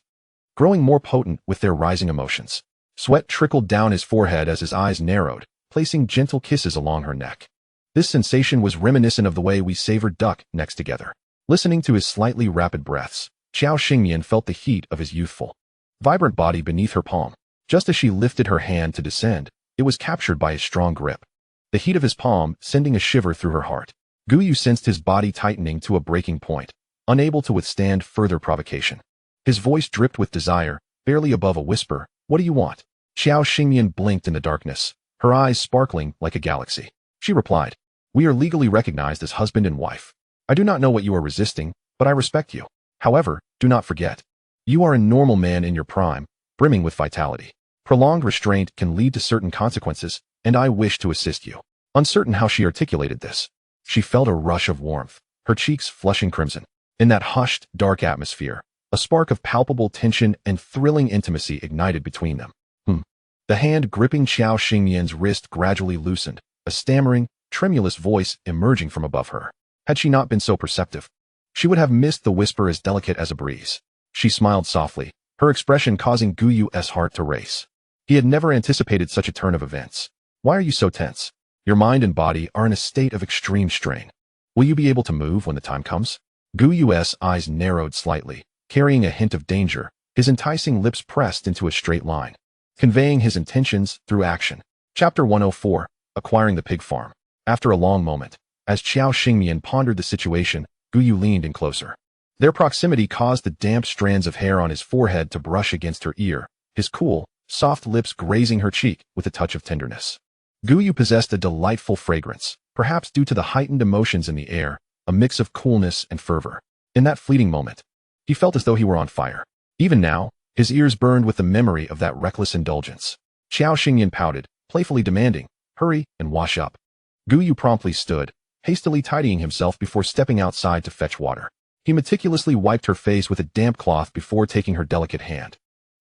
growing more potent with their rising emotions. Sweat trickled down his forehead as his eyes narrowed, placing gentle kisses along her neck. This sensation was reminiscent of the way we savored duck necks together. Listening to his slightly rapid breaths, Qiao Xingyan felt the heat of his youthful, vibrant body beneath her palm. Just as she lifted her hand to descend, it was captured by his strong grip, the heat of his palm sending a shiver through her heart. Gu Yu sensed his body tightening to a breaking point, unable to withstand further provocation. His voice dripped with desire, barely above a whisper. What do you want? Qiao Xingyan blinked in the darkness, her eyes sparkling like a galaxy. She replied, we are legally recognized as husband and wife. I do not know what you are resisting, but I respect you. However, do not forget, you are a normal man in your prime, brimming with vitality. Prolonged restraint can lead to certain consequences, and I wish to assist you. Uncertain how she articulated this, she felt a rush of warmth, her cheeks flushing crimson. In that hushed, dark atmosphere, a spark of palpable tension and thrilling intimacy ignited between them. The hand gripping Qiao Xingyan's wrist gradually loosened, a stammering, tremulous voice emerging from above her. Had she not been so perceptive, she would have missed the whisper as delicate as a breeze. She smiled softly, her expression causing Gu Yu's heart to race. He had never anticipated such a turn of events. Why are you so tense? Your mind and body are in a state of extreme strain. Will you be able to move when the time comes? Gu Yu's eyes narrowed slightly, carrying a hint of danger, his enticing lips pressed into a straight line, conveying his intentions through action. Chapter 104, Acquiring the Pig Farm. After a long moment, as Qiao Xingyan pondered the situation, Gu Yu leaned in closer. Their proximity caused the damp strands of hair on his forehead to brush against her ear, his cool, soft lips grazing her cheek with a touch of tenderness. Gu Yu possessed a delightful fragrance, perhaps due to the heightened emotions in the air, a mix of coolness and fervor. In that fleeting moment, he felt as though he were on fire. Even now, his ears burned with the memory of that reckless indulgence. Qiao Xingyan pouted, playfully demanding, hurry and wash up. Gu Yu promptly stood, hastily tidying himself before stepping outside to fetch water. He meticulously wiped her face with a damp cloth before taking her delicate hand,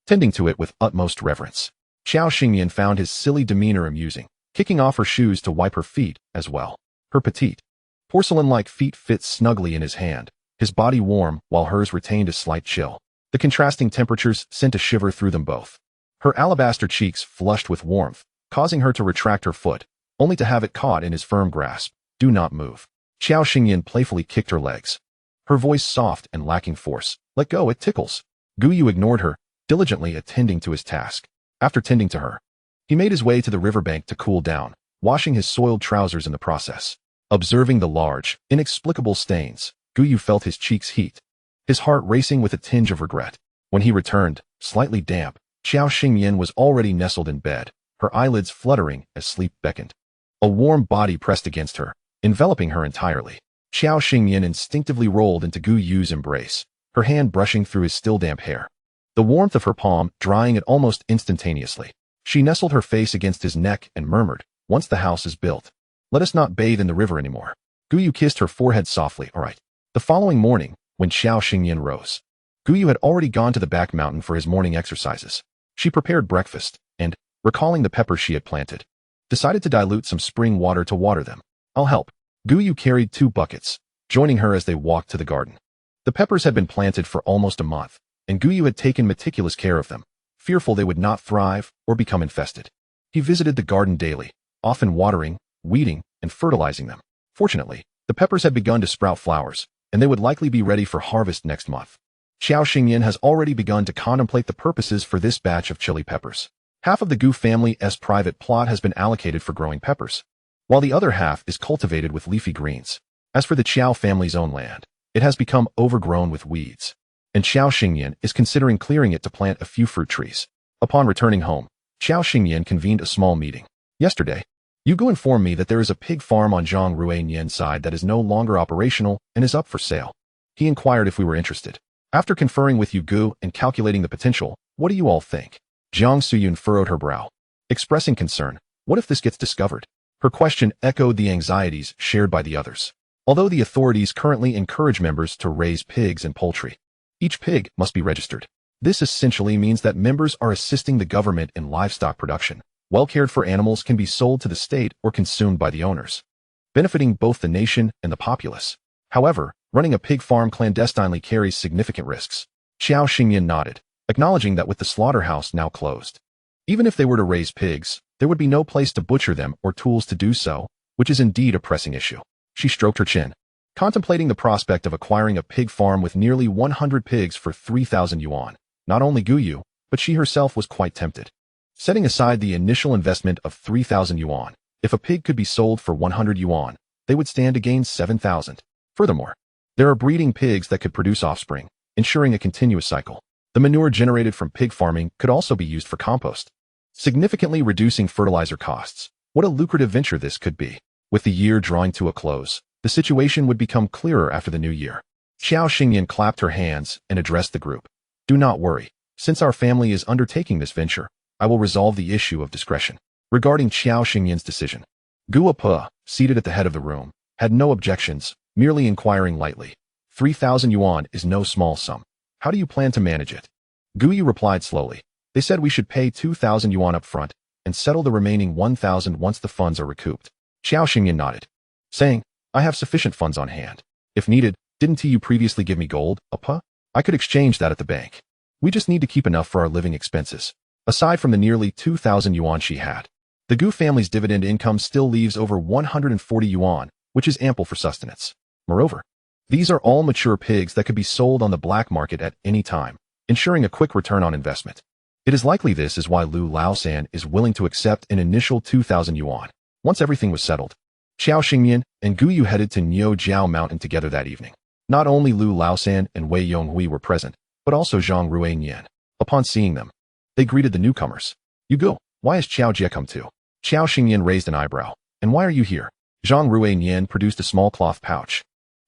tending to it with utmost reverence. Qiao Xingyan found his silly demeanor amusing, kicking off her shoes to wipe her feet as well. Her petite, porcelain-like feet fit snugly in his hand, his body warm while hers retained a slight chill. The contrasting temperatures sent a shiver through them both. Her alabaster cheeks flushed with warmth, causing her to retract her foot, only to have it caught in his firm grasp. Do not move. Qiao Xingyan playfully kicked her legs, her voice soft and lacking force. Let go, it tickles. Gu Yu ignored her, diligently attending to his task. After tending to her, he made his way to the riverbank to cool down, washing his soiled trousers in the process. Observing the large, inexplicable stains, Gu Yu felt his cheeks heat, his heart racing with a tinge of regret. When he returned, slightly damp, Qiao Xingyan was already nestled in bed, her eyelids fluttering as sleep beckoned. A warm body pressed against her, enveloping her entirely. Qiao Xingyan instinctively rolled into Gu Yu's embrace, her hand brushing through his still damp hair, the warmth of her palm drying it almost instantaneously. She nestled her face against his neck and murmured, once the house is built, let us not bathe in the river anymore. Gu Yu kissed her forehead softly. All right. The following morning, when Qiao Xingyan rose, Gu Yu had already gone to the back mountain for his morning exercises. She prepared breakfast and, recalling the peppers she had planted, decided to dilute some spring water to water them. I'll help. Gu Yu carried 2 buckets, joining her as they walked to the garden. The peppers had been planted for almost a month, and Gu Yu had taken meticulous care of them, fearful they would not thrive or become infested. He visited the garden daily, often watering, weeding, and fertilizing them. Fortunately, the peppers had begun to sprout flowers, and they would likely be ready for harvest next month. Qiao Xingyan has already begun to contemplate the purposes for this batch of chili peppers. Half of the Gu family's private plot has been allocated for growing peppers, while the other half is cultivated with leafy greens. As for the Qiao family's own land, it has become overgrown with weeds, and Qiao Xingyan is considering clearing it to plant a few fruit trees. Upon returning home, Xiao Xingyan convened a small meeting. Yesterday, Yugo informed me that there is a pig farm on Zhang Ruiyan's side that is no longer operational and is up for sale. He inquired if we were interested. After conferring with Yugo and calculating the potential, what do you all think? Jiang Suyun furrowed her brow, expressing concern. What if this gets discovered? Her question echoed the anxieties shared by the others. Although the authorities currently encourage members to raise pigs and poultry, each pig must be registered. This essentially means that members are assisting the government in livestock production. Well-cared-for animals can be sold to the state or consumed by the owners, benefiting both the nation and the populace. However, running a pig farm clandestinely carries significant risks. Xiao Xingyan nodded, acknowledging that with the slaughterhouse now closed, even if they were to raise pigs, there would be no place to butcher them or tools to do so, which is indeed a pressing issue. She stroked her chin, contemplating the prospect of acquiring a pig farm with nearly 100 pigs for 3,000 yuan. Not only Guyu, but she herself was quite tempted. Setting aside the initial investment of 3,000 yuan, if a pig could be sold for 100 yuan, they would stand to gain 7,000. Furthermore, there are breeding pigs that could produce offspring, ensuring a continuous cycle. The manure generated from pig farming could also be used for compost, significantly reducing fertilizer costs. What a lucrative venture this could be. With the year drawing to a close, the situation would become clearer after the new year. Xiao Xingyan clapped her hands and addressed the group. Do not worry. Since our family is undertaking this venture, I will resolve the issue of discretion. Regarding Xiao Xingyan's decision, Guo Pe, seated at the head of the room, had no objections, merely inquiring lightly. 3,000 yuan is no small sum. How do you plan to manage it? Guyu replied slowly. They said we should pay 2,000 yuan up front and settle the remaining 1,000 once the funds are recouped. Xiao Xingyan nodded, saying, I have sufficient funds on hand. If needed, didn't you previously give me gold, Pe? I could exchange that at the bank. We just need to keep enough for our living expenses. Aside from the nearly 2,000 yuan she had, the Gu family's dividend income still leaves over 140 yuan, which is ample for sustenance. Moreover, these are all mature pigs that could be sold on the black market at any time, ensuring a quick return on investment. It is likely this is why Lu Laosan is willing to accept an initial 2,000 yuan. Once everything was settled, Xiao Xingyan and Guyu headed to Niujiao Mountain together that evening. Not only Lu Laosan and Wei Yonghui were present, but also Zhang Ruiyan. Upon seeing them, they greeted the newcomers. You go. Why has Xiao Jie come too? Xiao Xingyan raised an eyebrow. And why are you here? Zhang Ruiyan produced a small cloth pouch,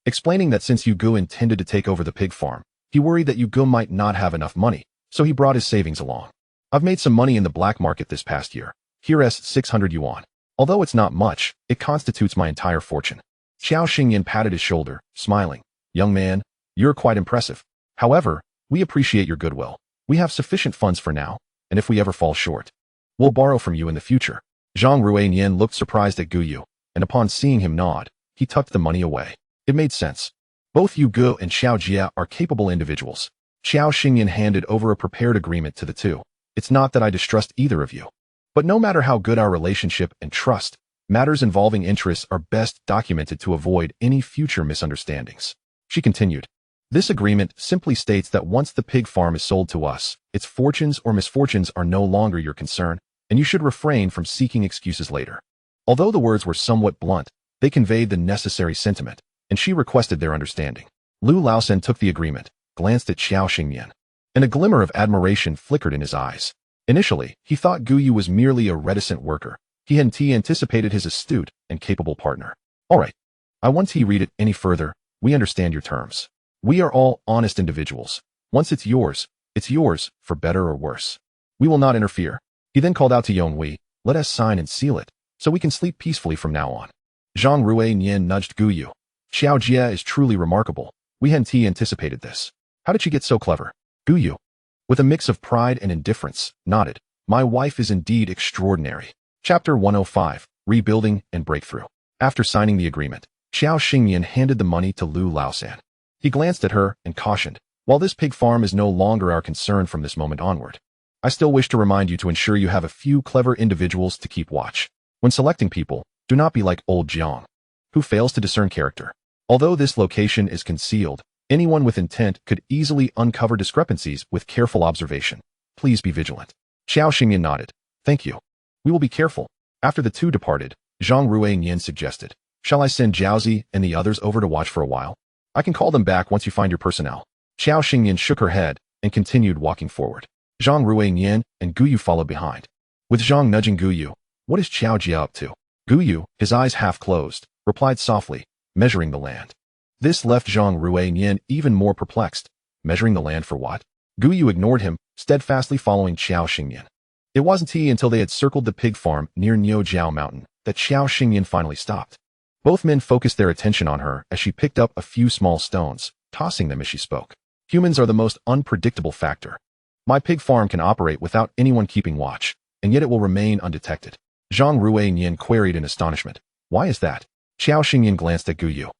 explaining that since Yugo intended to take over the pig farm, he worried that Yugo might not have enough money, so he brought his savings along. I've made some money in the black market this past year. Here's 600 yuan. Although it's not much, it constitutes my entire fortune. Xiao Xingyan patted his shoulder, smiling. Young man, you're quite impressive. However, we appreciate your goodwill. We have sufficient funds for now, and if we ever fall short, we'll borrow from you in the future. Zhang Ruiyan looked surprised at Guyu, and upon seeing him nod, he tucked the money away. It made sense. Both Yugo and Xiao Jie are capable individuals. Xiao Xingyan handed over a prepared agreement to the two. It's not that I distrust either of you, but no matter how good our relationship and trust, matters involving interests are best documented to avoid any future misunderstandings. She continued, this agreement simply states that once the pig farm is sold to us, its fortunes or misfortunes are no longer your concern, and you should refrain from seeking excuses later. Although the words were somewhat blunt, they conveyed the necessary sentiment, and she requested their understanding. Lu Laosan took the agreement, glanced at Xiao Xingyan, and a glimmer of admiration flickered in his eyes. Initially, he thought Guyu was merely a reticent worker. He hadn't anticipated his astute and capable partner. All right. I won't read it any further. We understand your terms. We are all honest individuals. Once it's yours, for better or worse. We will not interfere. He then called out to Yonghui, let us sign and seal it, so we can sleep peacefully from now on. Zhang Ruiyan nudged Guyu. Xiao Jie is truly remarkable. We hadn't anticipated this. How did she get so clever? Guyu, with a mix of pride and indifference, nodded. My wife is indeed extraordinary. Chapter 105, Rebuilding and Breakthrough. After signing the agreement, Xiao Xingyan handed the money to Lu Laosan. He glanced at her and cautioned, while this pig farm is no longer our concern from this moment onward, I still wish to remind you to ensure you have a few clever individuals to keep watch. When selecting people, do not be like old Jiang, who fails to discern character. Although this location is concealed, anyone with intent could easily uncover discrepancies with careful observation. Please be vigilant. Xiao Xingyan nodded. Thank you. We will be careful. After the two departed, Zhang Ruiyan suggested, shall I send Jiaozi and the others over to watch for a while? I can call them back once you find your personnel. Xiao Xingyan shook her head and continued walking forward. Zhang Ruiyan and Guyu followed behind. With Zhang nudging Guyu, "What is Qiao Jia up to?" Guyu, his eyes half closed, replied softly, "Measuring the land." This left Zhang Ruiyan even more perplexed. Measuring the land for what? Guyu ignored him, steadfastly following Qiao Xingyan. It wasn't until they had circled the pig farm near Niujiao Mountain that Qiao Xingyan finally stopped. Both men focused their attention on her as she picked up a few small stones, tossing them as she spoke. Humans are the most unpredictable factor. My pig farm can operate without anyone keeping watch, and yet it will remain undetected. Zhang Ruiyan queried in astonishment. Why is that? Qiao Xingyan glanced at Guyu.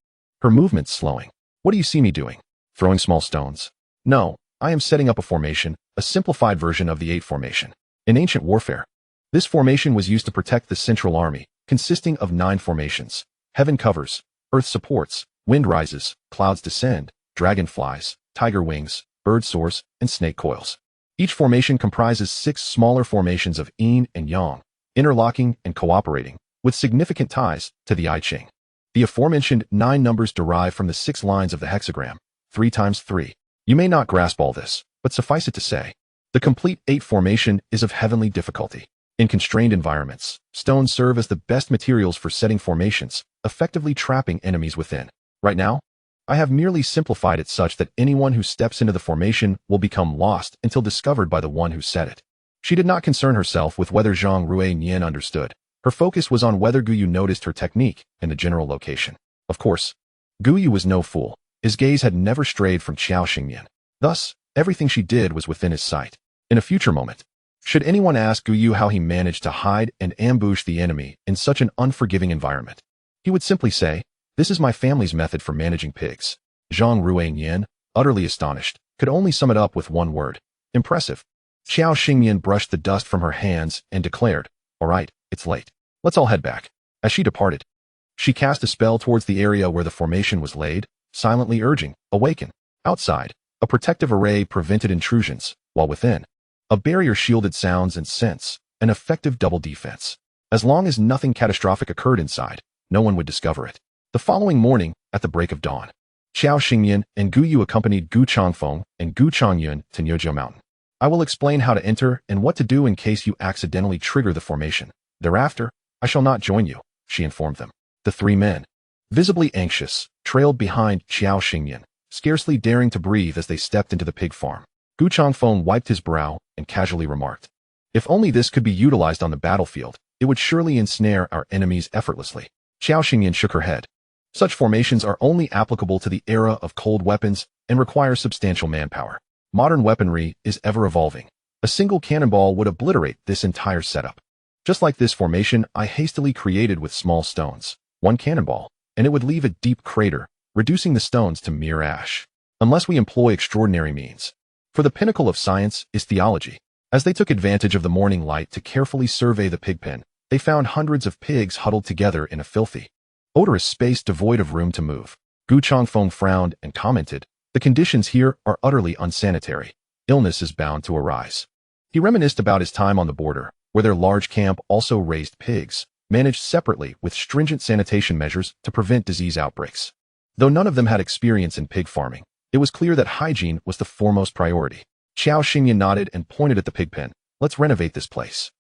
Her movements slowing. What do you see me doing? Throwing small stones? No, I am setting up a formation, a simplified version of the 8 formation. In ancient warfare, this formation was used to protect the central army, consisting of 9 formations. Heaven covers, earth supports, wind rises, clouds descend, dragon flies, tiger wings, bird soars, and snake coils. Each formation comprises 6 smaller formations of yin and yang, interlocking and cooperating, with significant ties to the I Ching. The aforementioned 9 numbers derive from the 6 lines of the hexagram, 3 times 3. You may not grasp all this, but suffice it to say, the complete 8 formation is of heavenly difficulty. In constrained environments, stones serve as the best materials for setting formations, effectively trapping enemies within. Right now, I have merely simplified it such that anyone who steps into the formation will become lost until discovered by the one who set it. She did not concern herself with whether Zhang Ruiyan understood. Her focus was on whether Guyu noticed her technique and the general location. Of course, Guyu was no fool. His gaze had never strayed from Qiao Xingyan. Thus, everything she did was within his sight. In a future moment, should anyone ask Guyu how he managed to hide and ambush the enemy in such an unforgiving environment, he would simply say, "This is my family's method for managing pigs." Zhang Ruiyan, utterly astonished, could only sum it up with one word: impressive. Qiao Xingyan brushed the dust from her hands and declared, "All right, it's late. Let's all head back." As she departed, she cast a spell towards the area where the formation was laid, silently urging, "Awaken." Outside, a protective array prevented intrusions, while within, a barrier shielded sounds and scents, an effective double defense. As long as nothing catastrophic occurred inside, no one would discover it. The following morning, at the break of dawn, Qiao Xingyan and Guyu accompanied Gu Changfeng and Gu Changyun to Niujiao Mountain. I will explain how to enter and what to do in case you accidentally trigger the formation. Thereafter, I shall not join you, she informed them. The 3 men, visibly anxious, trailed behind Qiao Xingyan, scarcely daring to breathe as they stepped into the pig farm. Gu Changfeng wiped his brow and casually remarked, "If only this could be utilized on the battlefield, it would surely ensnare our enemies effortlessly." Qiao Xingyan shook her head. Such formations are only applicable to the era of cold weapons and require substantial manpower. Modern weaponry is ever evolving. A single cannonball would obliterate this entire setup. Just like this formation I hastily created with small stones. One cannonball, and it would leave a deep crater, reducing the stones to mere ash. Unless we employ extraordinary means. For the pinnacle of science is theology. As they took advantage of the morning light to carefully survey the pig pen, they found hundreds of pigs huddled together in a filthy, odorous space devoid of room to move. Gu Changfeng frowned and commented, "The conditions here are utterly unsanitary. Illness is bound to arise." He reminisced about his time on the border, where their large camp also raised pigs, managed separately with stringent sanitation measures to prevent disease outbreaks. Though none of them had experience in pig farming, it was clear that hygiene was the foremost priority. Qiao Xingyan nodded and pointed at the pig pen. "Let's renovate this place.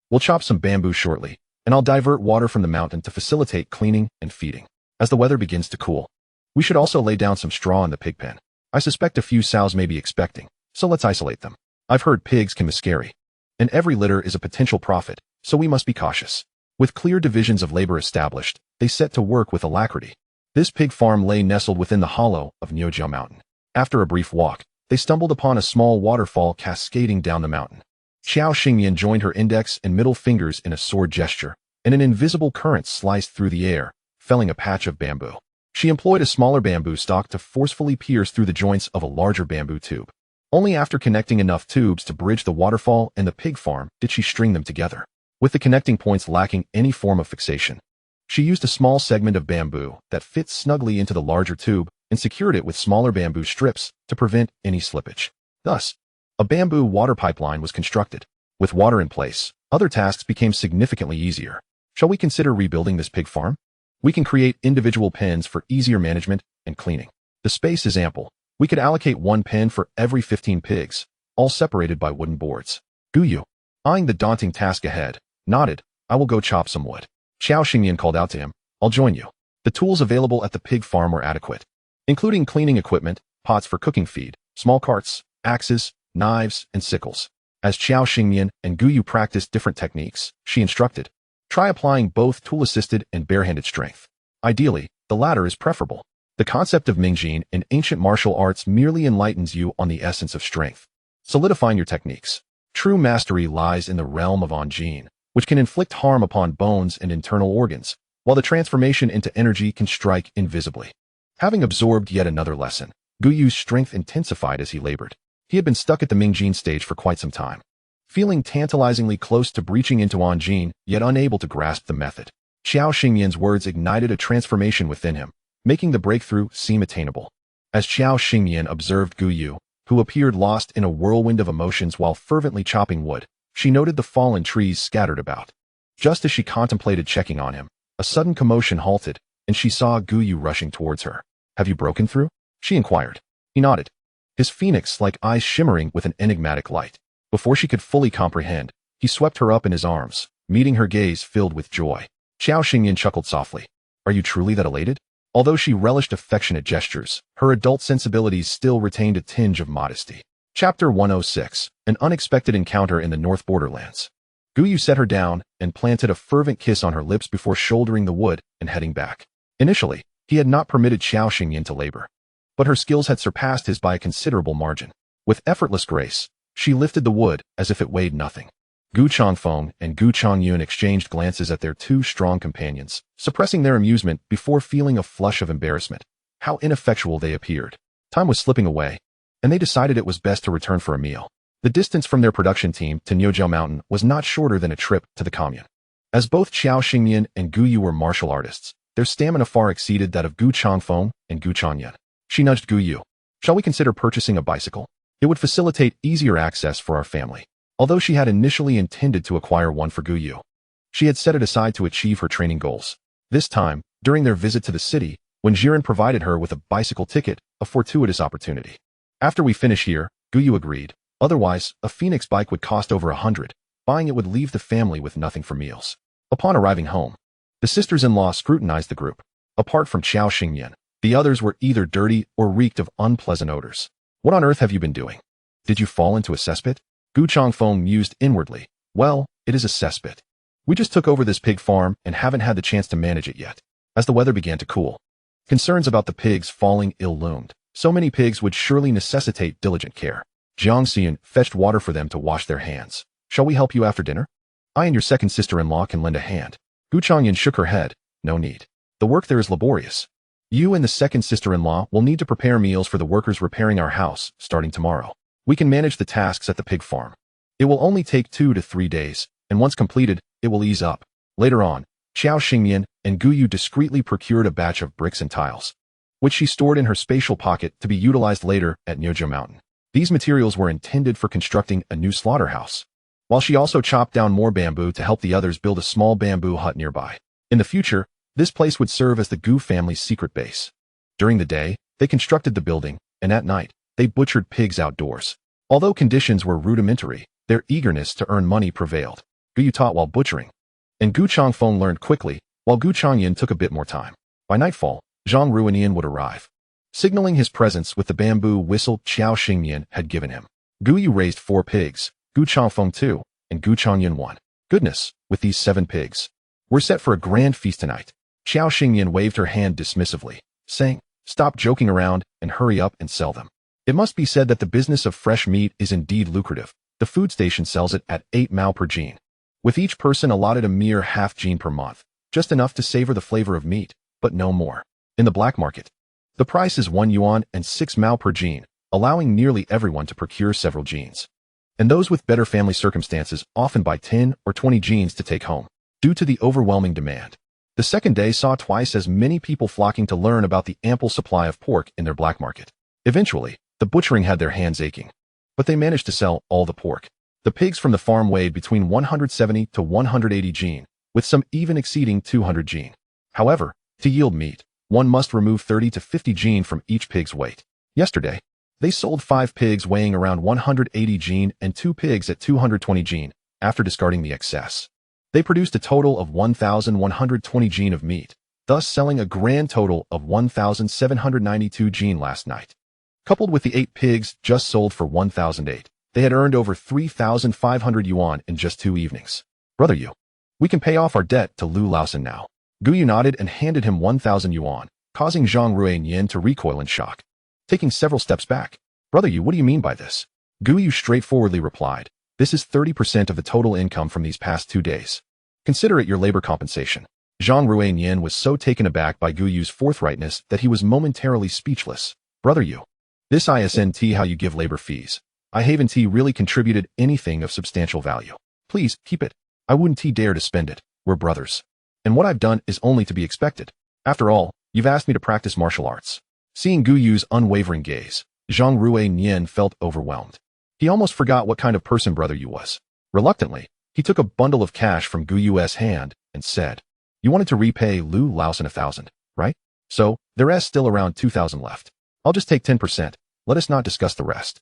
We'll chop some bamboo shortly, and I'll divert water from the mountain to facilitate cleaning and feeding. As the weather begins to cool, we should also lay down some straw in the pig pen. I suspect a few sows may be expecting, so let's isolate them. I've heard pigs can be scary, and every litter is a potential profit, so we must be cautious." With clear divisions of labor established, they set to work with alacrity. This pig farm lay nestled within the hollow of Niujiao Mountain. After a brief walk, they stumbled upon a small waterfall cascading down the mountain. Qiao Xingyan joined her index and middle fingers in a sword gesture, and an invisible current sliced through the air, felling a patch of bamboo. She employed a smaller bamboo stalk to forcefully pierce through the joints of a larger bamboo tube. Only after connecting enough tubes to bridge the waterfall and the pig farm did she string them together. With the connecting points lacking any form of fixation, she used a small segment of bamboo that fit snugly into the larger tube and secured it with smaller bamboo strips to prevent any slippage. Thus, a bamboo water pipeline was constructed. With water in place, other tasks became significantly easier. Shall we consider rebuilding this pig farm? We can create individual pens for easier management and cleaning. The space is ample. We could allocate 1 pen for every 15 pigs, all separated by wooden boards. Guyu, eyeing the daunting task ahead, nodded. I will go chop some wood. Qiao Xingyan called out to him. I'll join you. The tools available at the pig farm were adequate, including cleaning equipment, pots for cooking feed, small carts, axes, knives, and sickles. As Qiao Xingyan and Guyu practiced different techniques, she instructed, try applying both tool-assisted and barehanded strength. Ideally, the latter is preferable. The concept of Mingjin in ancient martial arts merely enlightens you on the essence of strength, solidifying your techniques. True mastery lies in the realm of Onjin, which can inflict harm upon bones and internal organs, while the transformation into energy can strike invisibly. Having absorbed yet another lesson, Guyu's strength intensified as he labored. He had been stuck at the Mingjin stage for quite some time, feeling tantalizingly close to breaching into Onjin, yet unable to grasp the method. Qiao Xingyan's words ignited a transformation within him, making the breakthrough seem attainable. As Qiao Xingyan observed Guyu, who appeared lost in a whirlwind of emotions while fervently chopping wood, she noted the fallen trees scattered about. Just as she contemplated checking on him, a sudden commotion halted, and she saw Guyu rushing towards her. Have you broken through? She inquired. He nodded, his phoenix-like eyes shimmering with an enigmatic light. Before she could fully comprehend, he swept her up in his arms, meeting her gaze filled with joy. Qiao Xingyan chuckled softly. Are you truly that elated? Although she relished affectionate gestures, her adult sensibilities still retained a tinge of modesty. Chapter 106, An Unexpected Encounter in the North Borderlands. Guyu set her down and planted a fervent kiss on her lips before shouldering the wood and heading back. Initially, he had not permitted Qiao Xingyan to labor, but her skills had surpassed his by a considerable margin. With effortless grace, she lifted the wood as if it weighed nothing. Gu Changfeng and Gu Changyun exchanged glances at their two strong companions, suppressing their amusement before feeling a flush of embarrassment. How ineffectual they appeared. Time was slipping away, and they decided it was best to return for a meal. The distance from their production team to Niuzhou Mountain was not shorter than a trip to the commune. As both Qiao Xingyan and Guyu were martial artists, their stamina far exceeded that of Gu Changfeng and Gu Changyun. She nudged Guyu. Shall we consider purchasing a bicycle? It would facilitate easier access for our family. Although she had initially intended to acquire one for Guyu, she had set it aside to achieve her training goals. This time, during their visit to the city, when Jiren provided her with a bicycle ticket, a fortuitous opportunity. After we finish here, Guyu agreed. Otherwise, a Phoenix bike would cost over 100. Buying it would leave the family with nothing for meals. Upon arriving home, the sisters-in-law scrutinized the group. Apart from Qiao Xingyan, the others were either dirty or reeked of unpleasant odors. What on earth have you been doing? Did you fall into a cesspit? Gu Changfeng mused inwardly. Well, it is a cesspit. We just took over this pig farm and haven't had the chance to manage it yet. As the weather began to cool, concerns about the pigs falling ill loomed. So many pigs would surely necessitate diligent care. Jiang Xian fetched water for them to wash their hands. Shall we help you after dinner? I and your second sister-in-law can lend a hand. Gu Changyan shook her head. No need. The work there is laborious. You and the second sister-in-law will need to prepare meals for the workers repairing our house, starting tomorrow. We can manage the tasks at the pig farm. It will only take 2 to 3 days, and once completed, it will ease up. Later on, Qiao Xingyan and Guyu discreetly procured a batch of bricks and tiles, which she stored in her spatial pocket to be utilized later at Niuzhou Mountain. These materials were intended for constructing a new slaughterhouse, while she also chopped down more bamboo to help the others build a small bamboo hut nearby. In the future, this place would serve as the Gu family's secret base. During the day, they constructed the building, and at night, they butchered pigs outdoors. Although conditions were rudimentary, their eagerness to earn money prevailed. Guyu taught while butchering, and Gu Changfeng learned quickly, while Gu Changyan took a bit more time. By nightfall, Zhang Ruinian would arrive, signaling his presence with the bamboo whistle Qiao Xingyan had given him. Guyu raised 4 pigs, Gu Changfeng 2, and Gu Changyun 1. Goodness, with these 7 pigs, we're set for a grand feast tonight. Qiao Xingyan waved her hand dismissively, saying, stop joking around and hurry up and sell them. It must be said that the business of fresh meat is indeed lucrative. The food station sells it at 8 mao per gene, with each person allotted a mere half gene per month, just enough to savor the flavor of meat, but no more. In the black market, the price is 1 yuan and 6 mao per gene, allowing nearly everyone to procure several genes. And those with better family circumstances often buy 10 or 20 genes to take home. Due to the overwhelming demand, the second day saw twice as many people flocking to learn about the ample supply of pork in their black market. Eventually, the butchering had their hands aching, but they managed to sell all the pork. The pigs from the farm weighed between 170 to 180 gene, with some even exceeding 200 gene. However, to yield meat, one must remove 30 to 50 gene from each pig's weight. Yesterday, They sold 5 pigs weighing around 180 jin and 2 pigs at 220 jin, after discarding the excess. They produced a total of 1,120 jin of meat, thus selling a grand total of 1,792 jin last night. Coupled with the 8 pigs just sold for 1,008, they had earned over 3,500 yuan in just 2 evenings. Brother Yu, we can pay off our debt to Lu Laosan now. Gu Yu nodded and handed him 1,000 yuan, causing Zhang Ruiyin to recoil in shock. Taking several steps back. Brother Yu, what do you mean by this? Gu Yu straightforwardly replied, this is 30% of the total income from these past 2 days. Consider it your labor compensation. Zhang Ruiyin was so taken aback by Gu Yu's forthrightness that he was momentarily speechless. Brother Yu, this isn't how you give labor fees. I haven't really contributed anything of substantial value. Please, keep it. I wouldn't dare to spend it. We're brothers. And what I've done is only to be expected. After all, you've asked me to practice martial arts. Seeing Gu Yu's unwavering gaze, Zhang Ruiyin felt overwhelmed. He almost forgot what kind of person Brother Yu was. Reluctantly, he took a bundle of cash from Gu Yu's hand and said, you wanted to repay Lu Laosan 1,000, right? So, there's still around 2,000 left. I'll just take 10%. Let us not discuss the rest.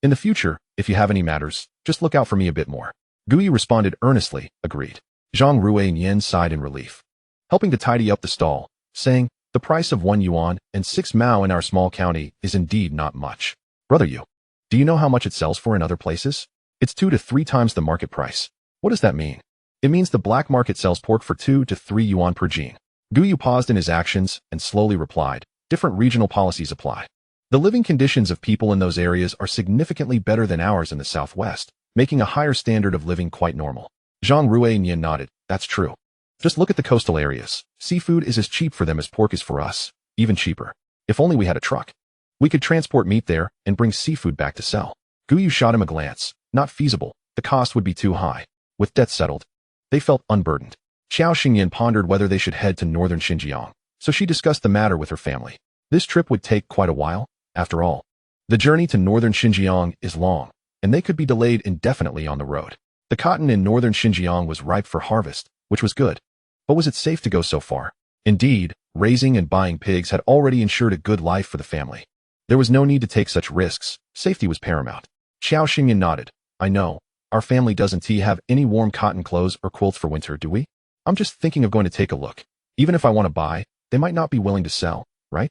In the future, if you have any matters, just look out for me a bit more. Gu Yu responded earnestly, agreed. Zhang Ruiyin sighed in relief, helping to tidy up the stall, saying, the price of 1 yuan and 6 mao in our small county is indeed not much. Brother Yu, do you know how much it sells for in other places? It's 2 to 3 times the market price. What does that mean? It means the black market sells pork for 2 to 3 yuan per jin. Gu Yu paused in his actions and slowly replied, different regional policies apply. The living conditions of people in those areas are significantly better than ours in the southwest, making a higher standard of living quite normal. Zhang Ruiyin nodded, that's true. Just look at the coastal areas. Seafood is as cheap for them as pork is for us, even cheaper. If only we had a truck. We could transport meat there and bring seafood back to sell. Gu Yu shot him a glance. Not feasible. The cost would be too high. With debt settled, they felt unburdened. Xiao Xingyan pondered whether they should head to northern Xinjiang, so she discussed the matter with her family. This trip would take quite a while, after all. The journey to northern Xinjiang is long, and they could be delayed indefinitely on the road. The cotton in northern Xinjiang was ripe for harvest, which was good. But was it safe to go so far? Indeed, raising and buying pigs had already ensured a good life for the family. There was no need to take such risks. Safety was paramount. Xiao Xingyan nodded. I know. Our family doesn't have any warm cotton clothes or quilts for winter, do we? I'm just thinking of going to take a look. Even if I want to buy, they might not be willing to sell, right?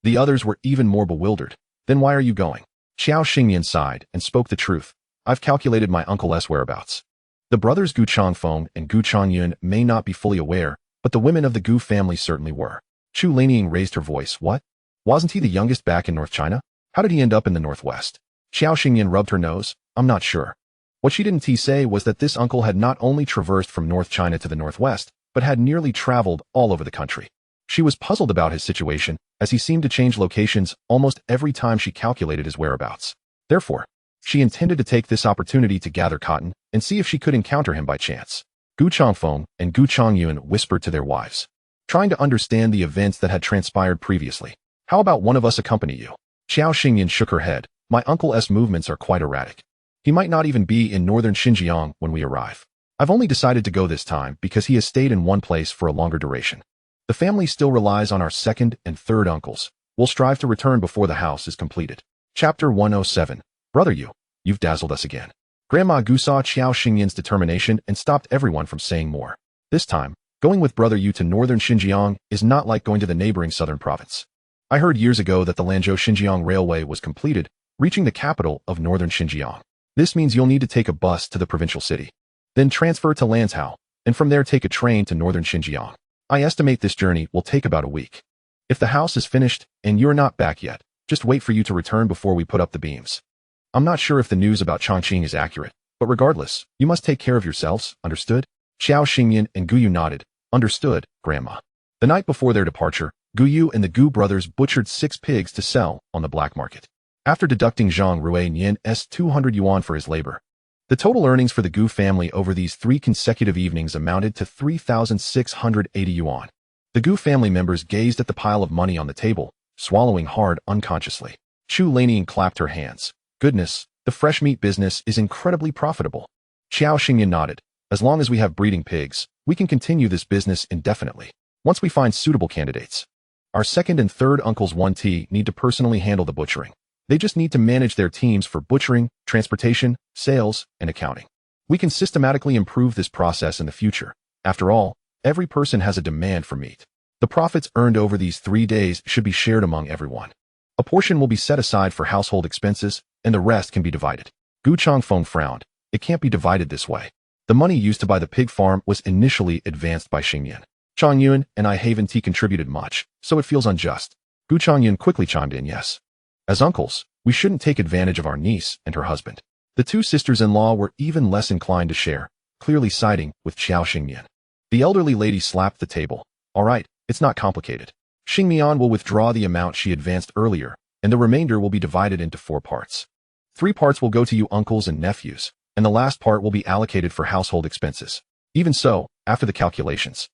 The others were even more bewildered. Then why are you going? Xiao Xingyan sighed and spoke the truth. I've calculated my uncle's whereabouts. The brothers Gu Changfeng and Gu Changyun may not be fully aware, but the women of the Gu family certainly were. Chu Lanying raised her voice. What? Wasn't he the youngest back in North China? How did he end up in the Northwest? Xiao Xingyan rubbed her nose. I'm not sure. What she didn't say was that this uncle had not only traversed from North China to the Northwest, but had nearly traveled all over the country. She was puzzled about his situation, as he seemed to change locations almost every time she calculated his whereabouts. Therefore, she intended to take this opportunity to gather cotton and see if she could encounter him by chance. Gu Changfeng and Gu Changyun whispered to their wives, trying to understand the events that had transpired previously. How about one of us accompany you? Xiao Xingyan shook her head. My uncle's movements are quite erratic. He might not even be in northern Xinjiang when we arrive. I've only decided to go this time because he has stayed in one place for a longer duration. The family still relies on our second and third uncles. We'll strive to return before the house is completed. Chapter 107. Brother Yu, you've dazzled us again. Grandma Gu saw Xiao Xingyan's determination and stopped everyone from saying more. This time, going with Brother Yu to northern Xinjiang is not like going to the neighboring southern province. I heard years ago that the Lanzhou-Xinjiang Railway was completed, reaching the capital of northern Xinjiang. This means you'll need to take a bus to the provincial city, then transfer to Lanzhou, and from there take a train to northern Xinjiang. I estimate this journey will take about a week. If the house is finished and you're not back yet, just wait for you to return before we put up the beams. I'm not sure if the news about Chongqing is accurate, but regardless, you must take care of yourselves, understood? Xiao Xingyan and Gu Yu nodded. Understood, Grandma. The night before their departure, Gu Yu and the Gu brothers butchered 6 pigs to sell on the black market. After deducting Zhang Ruiyin's 200 yuan for his labor, the total earnings for the Gu family over these 3 consecutive evenings amounted to 3,680 yuan. The Gu family members gazed at the pile of money on the table, swallowing hard unconsciously. Chu Lanying clapped her hands. Goodness, the fresh meat business is incredibly profitable. Xiao Xingyan nodded. As long as we have breeding pigs, we can continue this business indefinitely. Once we find suitable candidates. Our second and third uncles 1T need to personally handle the butchering. They just need to manage their teams for butchering, transportation, sales, and accounting. We can systematically improve this process in the future. After all, every person has a demand for meat. The profits earned over these 3 days should be shared among everyone. A portion will be set aside for household expenses, and the rest can be divided. Gu Changfeng frowned. It can't be divided this way. The money used to buy the pig farm was initially advanced by Xingyuan. Chang Yuan and I Haven Tea contributed much, so it feels unjust. Gu Changyun quickly chimed in, yes. As uncles, we shouldn't take advantage of our niece and her husband. The two sisters-in-law were even less inclined to share, clearly siding with Qiao Xingmian. The elderly lady slapped the table. All right, it's not complicated. Xingmian will withdraw the amount she advanced earlier, and the remainder will be divided into 4 parts. 3 parts will go to you uncles and nephews, and the last part will be allocated for household expenses. Even so, after the calculations,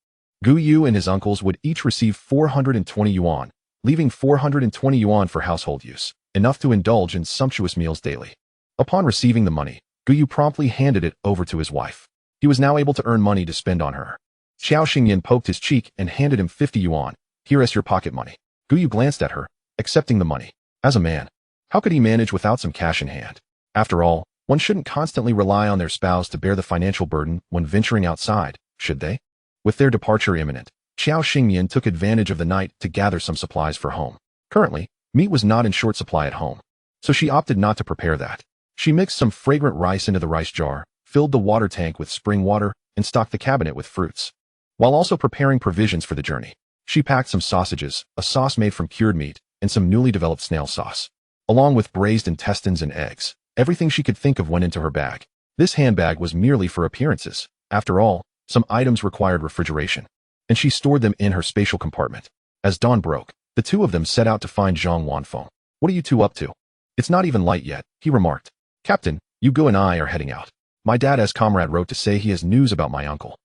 Gu Yu and his uncles would each receive 420 yuan, leaving 420 yuan for household use, enough to indulge in sumptuous meals daily. Upon receiving the money, Gu Yu promptly handed it over to his wife. He was now able to earn money to spend on her. Qiao Xingyan poked his cheek and handed him 50 yuan. Here is your pocket money. Gu Yu glanced at her, accepting the money. As a man, how could he manage without some cash in hand? After all, one shouldn't constantly rely on their spouse to bear the financial burden when venturing outside, should they? With their departure imminent, Qiao Xingyan took advantage of the night to gather some supplies for home. Currently, meat was not in short supply at home, so she opted not to prepare that. She mixed some fragrant rice into the rice jar, filled the water tank with spring water, and stocked the cabinet with fruits. While also preparing provisions for the journey, she packed some sausages, a sauce made from cured meat, and some newly developed snail sauce. Along with braised intestines and eggs, everything she could think of went into her bag. This handbag was merely for appearances. After all, some items required refrigeration, and she stored them in her spatial compartment. As dawn broke, the two of them set out to find Zhang Wanfeng. What are you two up to? It's not even light yet, he remarked. Captain, Hugo and I are heading out. My dad as comrade wrote to say he has news about my uncle.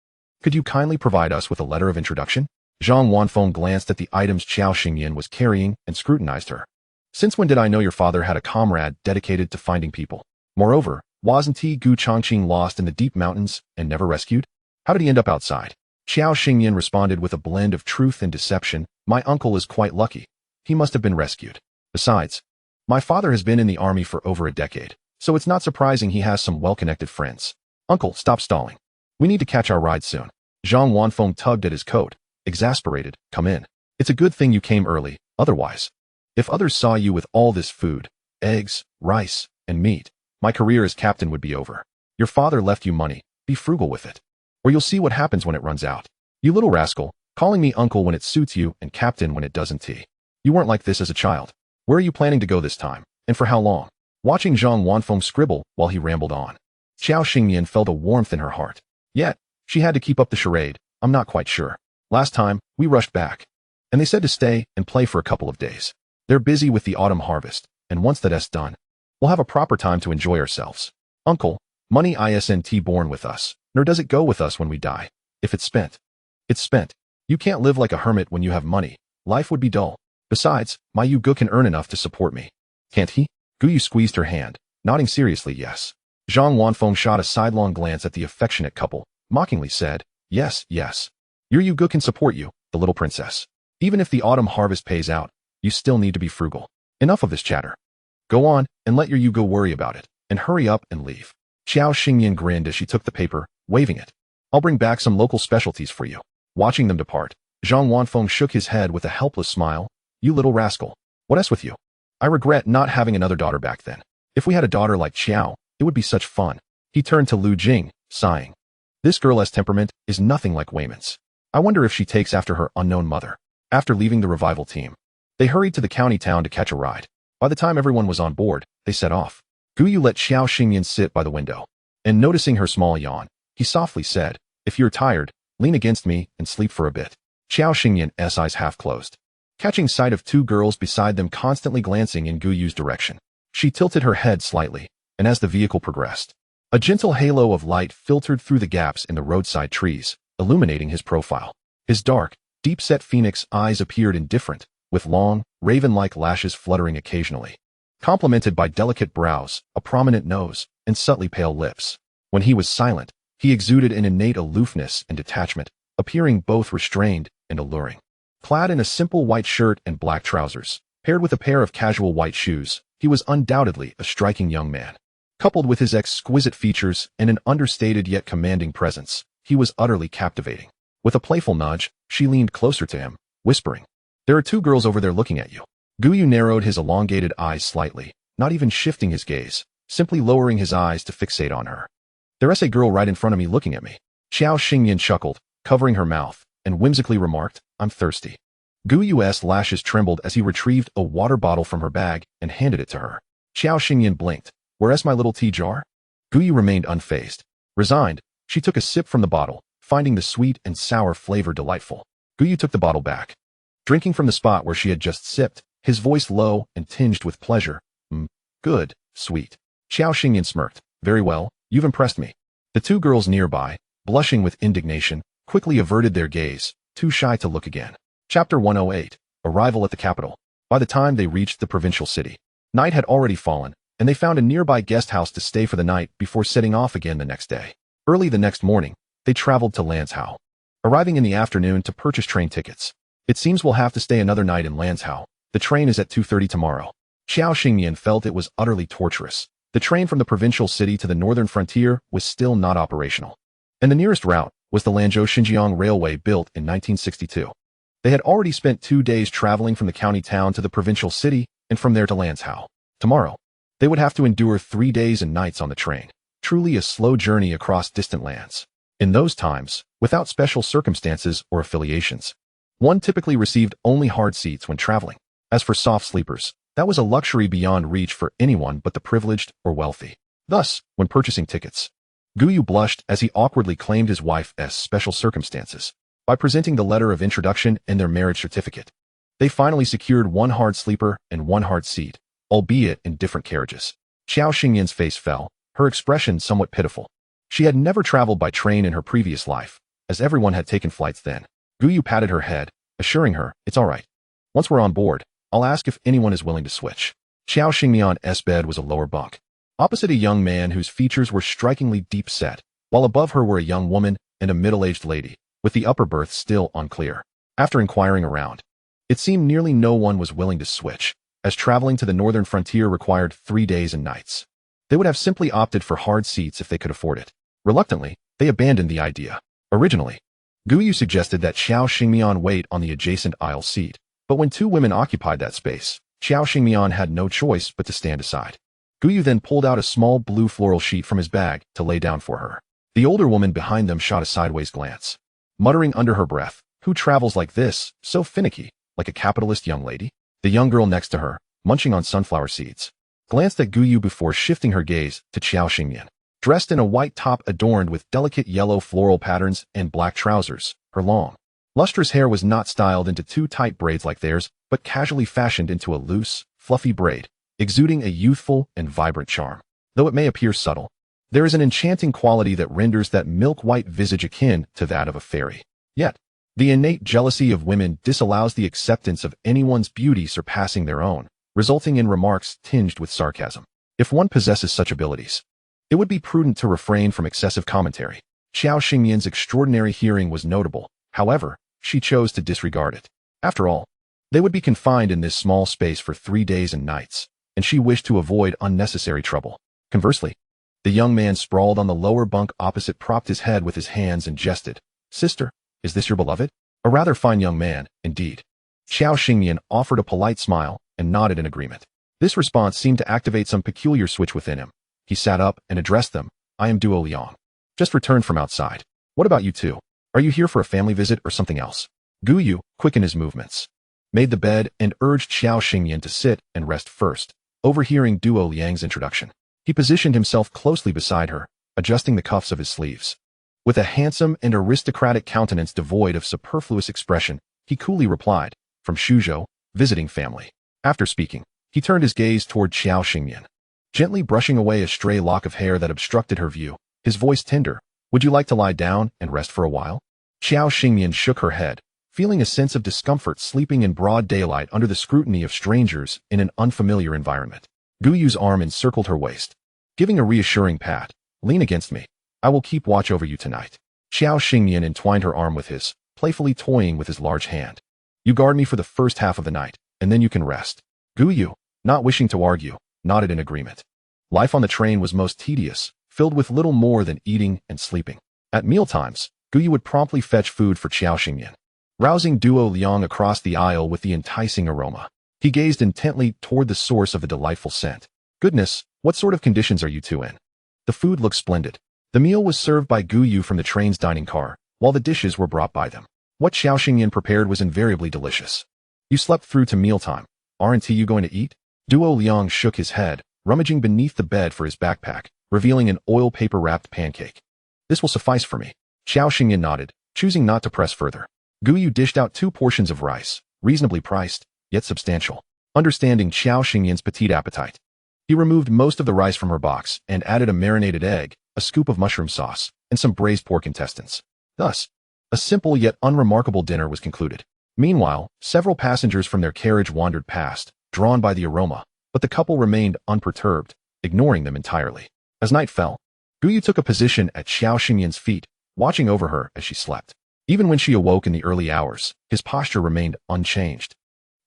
Could you kindly provide us with a letter of introduction? Zhang Wanfeng glanced at the items Qiao Xingyan was carrying and scrutinized her. Since when did I know your father had a comrade dedicated to finding people? Moreover, wasn't he Gu Changqing lost in the deep mountains and never rescued? How did he end up outside? Qiao Xingyan responded with a blend of truth and deception. My uncle is quite lucky. He must have been rescued. Besides, my father has been in the army for over a decade, so it's not surprising he has some well-connected friends. Uncle, stop stalling. We need to catch our ride soon. Zhang Wanfeng tugged at his coat. Exasperated, come in. It's a good thing you came early, otherwise. If others saw you with all this food, eggs, rice, and meat, my career as captain would be over. Your father left you money, be frugal with it, or you'll see what happens when it runs out. You little rascal, calling me uncle when it suits you and captain when it doesn't. You weren't like this as a child. Where are you planning to go this time, and for how long? Watching Zhang Wanfeng scribble while he rambled on, Qiao Xingyan felt a warmth in her heart. Yet, she had to keep up the charade. I'm not quite sure. Last time, we rushed back, and they said to stay and play for a couple of days. They're busy with the autumn harvest, and once that's done, we'll have a proper time to enjoy ourselves. Uncle, money isn't born with us, nor does it go with us when we die. If it's spent, it's spent. You can't live like a hermit when you have money. Life would be dull. Besides, my Gu can earn enough to support me. Can't he? Gu Yu squeezed her hand, nodding seriously yes. Zhang Wanfeng shot a sidelong glance at the affectionate couple, mockingly said, yes, yes. Your Gu can support you, the little princess. Even if the autumn harvest pays out, you still need to be frugal. Enough of this chatter. Go on, and let your Gu worry about it, and hurry up and leave. Qiao Xingyan grinned as she took the paper, waving it. I'll bring back some local specialties for you. Watching them depart, Zhang Wanfeng shook his head with a helpless smile. You little rascal. What's with you? I regret not having another daughter back then. If we had a daughter like Qiao, it would be such fun. He turned to Lu Jing, sighing. This girl's temperament is nothing like Wayman's. I wonder if she takes after her unknown mother. After leaving the revival team, they hurried to the county town to catch a ride. By the time everyone was on board, they set off. Gu Yu let Qiao Xingyan sit by the window, and noticing her small yawn, he softly said, if you're tired, lean against me and sleep for a bit. Qiao Xingyan's eyes half closed, catching sight of 2 girls beside them constantly glancing in Gu Yu's direction. She tilted her head slightly, and as the vehicle progressed, a gentle halo of light filtered through the gaps in the roadside trees, illuminating his profile. His dark, deep-set phoenix eyes appeared indifferent, with long, raven-like lashes fluttering occasionally, complemented by delicate brows, a prominent nose, and subtly pale lips. When he was silent, he exuded an innate aloofness and detachment, appearing both restrained and alluring. Clad in a simple white shirt and black trousers, paired with a pair of casual white shoes, He was undoubtedly a striking young man. Coupled with his exquisite features and an understated yet commanding presence, he was utterly captivating. With a playful nudge, she leaned closer to him, whispering, "There are two girls over there looking at you." Guyu narrowed his elongated eyes slightly, not even shifting his gaze, simply lowering his eyes to fixate on her. "There's a girl right in front of me looking at me." Xiao Xingyan chuckled, covering her mouth, and whimsically remarked, "I'm thirsty." Guyu's lashes trembled as he retrieved a water bottle from her bag and handed it to her. Xiao Xingyan blinked. "Where's my little tea jar?" Guyu remained unfazed. Resigned, she took a sip from the bottle, finding the sweet and sour flavor delightful. Guyu took the bottle back. Drinking from the spot where she had just sipped, his voice low and tinged with pleasure. Good, sweet." Xiao Xingyan smirked. "Very well, you've impressed me." The two girls nearby, blushing with indignation, quickly averted their gaze, too shy to look again. Chapter 108. Arrival at the capital. By the time they reached the provincial city, night had already fallen, and they found a nearby guest house to stay for the night before setting off again the next day. Early the next morning, they traveled to Lanzhou, arriving in the afternoon to purchase train tickets. "It seems we'll have to stay another night in Lanzhou. The train is at 2:30 tomorrow." Xiao Xingyan felt it was utterly torturous. The train from the provincial city to the northern frontier was still not operational, and the nearest route was the Lanzhou-Xinjiang Railway built in 1962. They had already spent 2 days traveling from the county town to the provincial city and from there to Lanzhou. Tomorrow, they would have to endure 3 days and nights on the train, truly a slow journey across distant lands. In those times, without special circumstances or affiliations, one typically received only hard seats when traveling. As for soft sleepers, that was a luxury beyond reach for anyone but the privileged or wealthy. Thus, when purchasing tickets, Guyu blushed as he awkwardly claimed his wife's special circumstances by presenting the letter of introduction and their marriage certificate. They finally secured one hard sleeper and one hard seat, albeit in different carriages. Xiao Xingyan's face fell, her expression somewhat pitiful. She had never traveled by train in her previous life, as everyone had taken flights then. Guyu patted her head, assuring her, "It's all right. Once we're on board, I'll ask if anyone is willing to switch." Xiao Xingyan's bed was a lower bunk, opposite a young man whose features were strikingly deep-set, while above her were a young woman and a middle-aged lady, with the upper berth still unclear. After inquiring around, it seemed nearly no one was willing to switch, as traveling to the northern frontier required 3 days and nights. They would have simply opted for hard seats if they could afford it. Reluctantly, they abandoned the idea. Originally, Guyu suggested that Xiao Xingyan wait on the adjacent aisle seat, but when 2 women occupied that space, Xiao Xingyan had no choice but to stand aside. Guyu then pulled out a small blue floral sheet from his bag to lay down for her. The older woman behind them shot a sideways glance, muttering under her breath, "Who travels like this, so finicky, like a capitalist young lady?" The young girl next to her, munching on sunflower seeds, glanced at Guyu before shifting her gaze to Xiao Xingyan. Dressed in a white top adorned with delicate yellow floral patterns and black trousers, her long, lustrous hair was not styled into 2 tight braids like theirs, but casually fashioned into a loose, fluffy braid, exuding a youthful and vibrant charm. Though it may appear subtle, there is an enchanting quality that renders that milk-white visage akin to that of a fairy. Yet, the innate jealousy of women disallows the acceptance of anyone's beauty surpassing their own, resulting in remarks tinged with sarcasm. If one possesses such abilities, it would be prudent to refrain from excessive commentary. Xiao Xingyan's extraordinary hearing was notable, however, she chose to disregard it. After all, they would be confined in this small space for 3 days and nights, and she wished to avoid unnecessary trouble. Conversely, the young man sprawled on the lower bunk opposite propped his head with his hands and jested. "Sister, is this your beloved?" A rather fine young man, indeed. Xiao Xingyan offered a polite smile and nodded in agreement. This response seemed to activate some peculiar switch within him. He sat up and addressed them. "I am Duo Liang. Just returned from outside. What about you two? Are you here for a family visit or something else?" Guyu quickened his movements, made the bed, and urged Xiao Xingyan to sit and rest first, overhearing Duo Liang's introduction. He positioned himself closely beside her, adjusting the cuffs of his sleeves. With a handsome and aristocratic countenance devoid of superfluous expression, he coolly replied, "From Shuzhou, visiting family." After speaking, he turned his gaze toward Xiao Xingyan, gently brushing away a stray lock of hair that obstructed her view, his voice tender. "Would you like to lie down and rest for a while?" Xiao Xingyan shook her head, feeling a sense of discomfort sleeping in broad daylight under the scrutiny of strangers in an unfamiliar environment. Guyu's arm encircled her waist, giving a reassuring pat. "Lean against me. I will keep watch over you tonight." Xiao Xingyan entwined her arm with his, playfully toying with his large hand. "You guard me for the first half of the night, and then you can rest." Guyu, not wishing to argue, nodded in agreement. Life on the train was most tedious, filled with little more than eating and sleeping. At mealtimes, Guyu would promptly fetch food for Qiao Xingyan, rousing Duo Liang across the aisle with the enticing aroma. He gazed intently toward the source of the delightful scent. Goodness, what sort of conditions are you two in? The food looked splendid. The meal was served by Guyu from the train's dining car, while the dishes were brought by them. What Qiao Xingyan prepared was invariably delicious. You slept through to mealtime. Aren't you going to eat? Duo Liang shook his head, rummaging beneath the bed for his backpack, revealing an oil paper-wrapped pancake. This will suffice for me. Qiao Xingyan nodded, choosing not to press further. Guyu dished out 2 portions of rice, reasonably priced, yet substantial. Understanding Qiao Xingyan's petite appetite, he removed most of the rice from her box and added a marinated egg, a scoop of mushroom sauce, and some braised pork intestines. Thus, a simple yet unremarkable dinner was concluded. Meanwhile, several passengers from their carriage wandered past, drawn by the aroma, but the couple remained unperturbed, ignoring them entirely. As night fell, Guyu took a position at Qiao Xingyan's feet, watching over her as she slept. Even when she awoke in the early hours, his posture remained unchanged,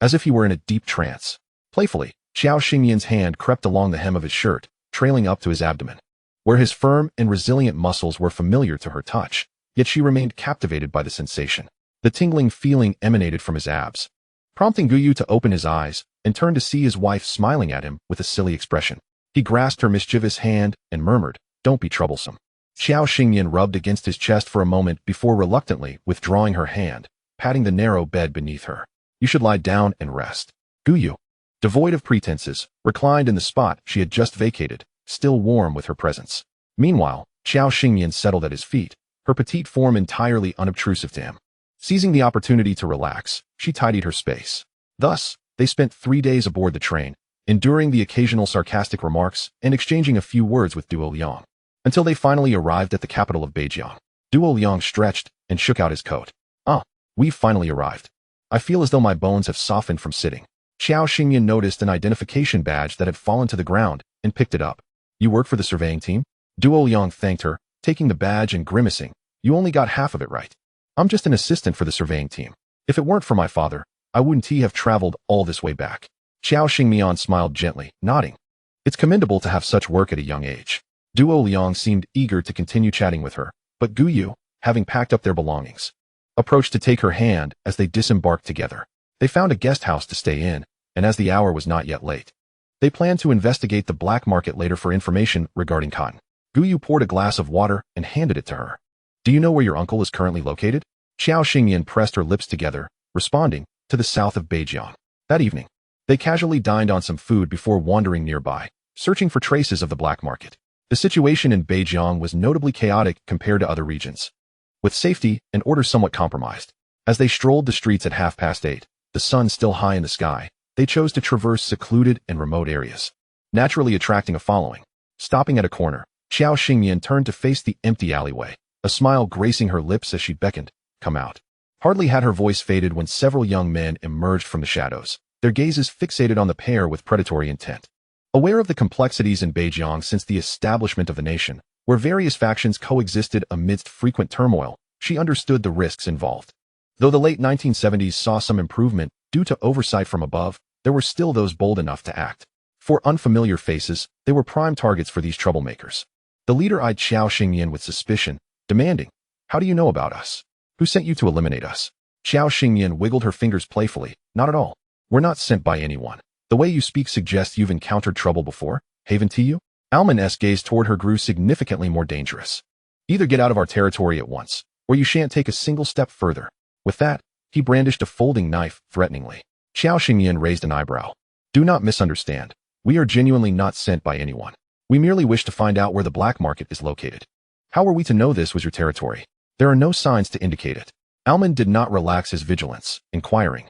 as if he were in a deep trance. Playfully, Qiao Xingyan's hand crept along the hem of his shirt, trailing up to his abdomen, where his firm and resilient muscles were familiar to her touch, yet she remained captivated by the sensation. The tingling feeling emanated from his abs, prompting Guyu to open his eyes and turn to see his wife smiling at him with a silly expression. He grasped her mischievous hand and murmured, "Don't be troublesome." Qiao Xingyan rubbed against his chest for a moment before reluctantly withdrawing her hand, patting the narrow bed beneath her. "You should lie down and rest." Guyu, devoid of pretenses, reclined in the spot she had just vacated, still warm with her presence. Meanwhile, Qiao Xingyan settled at his feet, her petite form entirely unobtrusive to him. Seizing the opportunity to relax, she tidied her space. Thus, they spent 3 days aboard the train, enduring the occasional sarcastic remarks and exchanging a few words with Duo Liang, until they finally arrived at the capital of Beijiang. Duo Liang stretched and shook out his coat. "Ah, we've finally arrived. I feel as though my bones have softened from sitting." Qiao Xingyan noticed an identification badge that had fallen to the ground and picked it up. "You work for the surveying team?" Duo Liang thanked her, taking the badge and grimacing. "You only got half of it right. I'm just an assistant for the surveying team. If it weren't for my father, I wouldn't have traveled all this way back." Qiao Xingyan smiled gently, nodding. It's commendable to have such work at a young age. Duo Liang seemed eager to continue chatting with her, but Guyu, having packed up their belongings, approached to take her hand as they disembarked together. They found a guest house to stay in, and as the hour was not yet late, they planned to investigate the black market later for information regarding cotton. Guyu poured a glass of water and handed it to her. "Do you know where your uncle is currently located?" Qiao Xingyan pressed her lips together, responding, "To the south of Beijiang." That evening, they casually dined on some food before wandering nearby, searching for traces of the black market. The situation in Beijiang was notably chaotic compared to other regions, with safety and order somewhat compromised. As they strolled the streets at 8:30, the sun still high in the sky, they chose to traverse secluded and remote areas, naturally attracting a following. Stopping at a corner, Qiao Xingyan turned to face the empty alleyway, a smile gracing her lips as she beckoned, "Come out." Hardly had her voice faded when several young men emerged from the shadows, their gazes fixated on the pair with predatory intent. Aware of the complexities in Beijiang since the establishment of the nation, where various factions coexisted amidst frequent turmoil, she understood the risks involved. Though the late 1970s saw some improvement due to oversight from above, there were still those bold enough to act. For unfamiliar faces, they were prime targets for these troublemakers. The leader eyed Qiao Xingyan with suspicion, demanding, "How do you know about us? Who sent you to eliminate us?" Qiao Xingyan wiggled her fingers playfully. "Not at all. We're not sent by anyone. The way you speak suggests you've encountered trouble before, haven't you?" Alman's gaze toward her grew significantly more dangerous. "Either get out of our territory at once, or you shan't take a single step further." With that, he brandished a folding knife threateningly. Qiao Xingyan raised an eyebrow. "Do not misunderstand. We are genuinely not sent by anyone. We merely wish to find out where the black market is located." "How are we to know this was your territory? There are no signs to indicate it." Alman did not relax his vigilance, inquiring,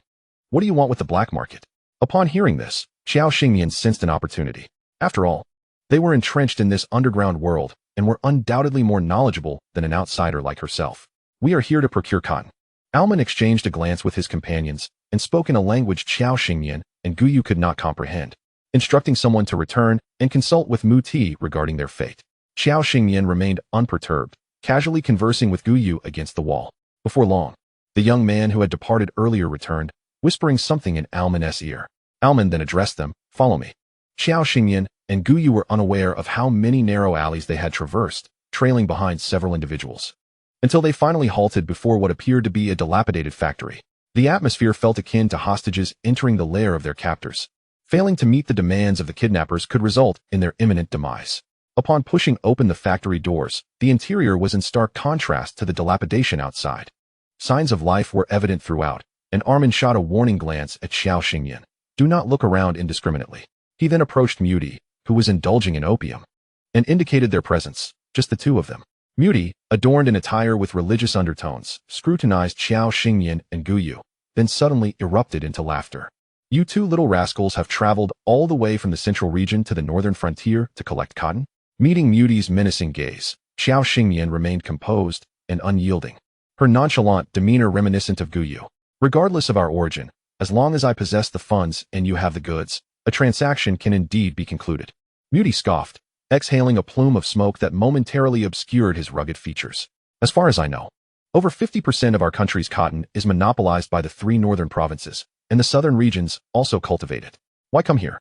"What do you want with the black market?" Upon hearing this, Qiao Xingyan sensed an opportunity. After all, they were entrenched in this underground world and were undoubtedly more knowledgeable than an outsider like herself. "We are here to procure cotton." Alman exchanged a glance with his companions and spoke in a language Qiao Xingyan and Guyu could not comprehend, instructing someone to return and consult with Mu Ti regarding their fate. Qiao Xingyan remained unperturbed, casually conversing with Guyu against the wall. Before long, the young man who had departed earlier returned, whispering something in Alman's ear. Alman then addressed them, "Follow me." Xiao Xingyan and Guyu were unaware of how many narrow alleys they had traversed, trailing behind several individuals, until they finally halted before what appeared to be a dilapidated factory. The atmosphere felt akin to hostages entering the lair of their captors. Failing to meet the demands of the kidnappers could result in their imminent demise. Upon pushing open the factory doors, the interior was in stark contrast to the dilapidation outside. Signs of life were evident throughout, and Armin shot a warning glance at Xiao Xingyan. Do not look around indiscriminately. He then approached Muti, who was indulging in opium, and indicated their presence, just the two of them. Muti, adorned in attire with religious undertones, scrutinized Xiao Xingyan and Guyu, then suddenly erupted into laughter. You two little rascals have traveled all the way from the central region to the northern frontier to collect cotton? Meeting Muti's menacing gaze, Xiao Xingyan remained composed and unyielding, her nonchalant demeanor reminiscent of Guyu. Regardless of our origin, as long as I possess the funds and you have the goods, a transaction can indeed be concluded. Muti scoffed, exhaling a plume of smoke that momentarily obscured his rugged features. As far as I know, over 50% of our country's cotton is monopolized by the 3 northern provinces, and the southern regions also cultivate it. Why come here?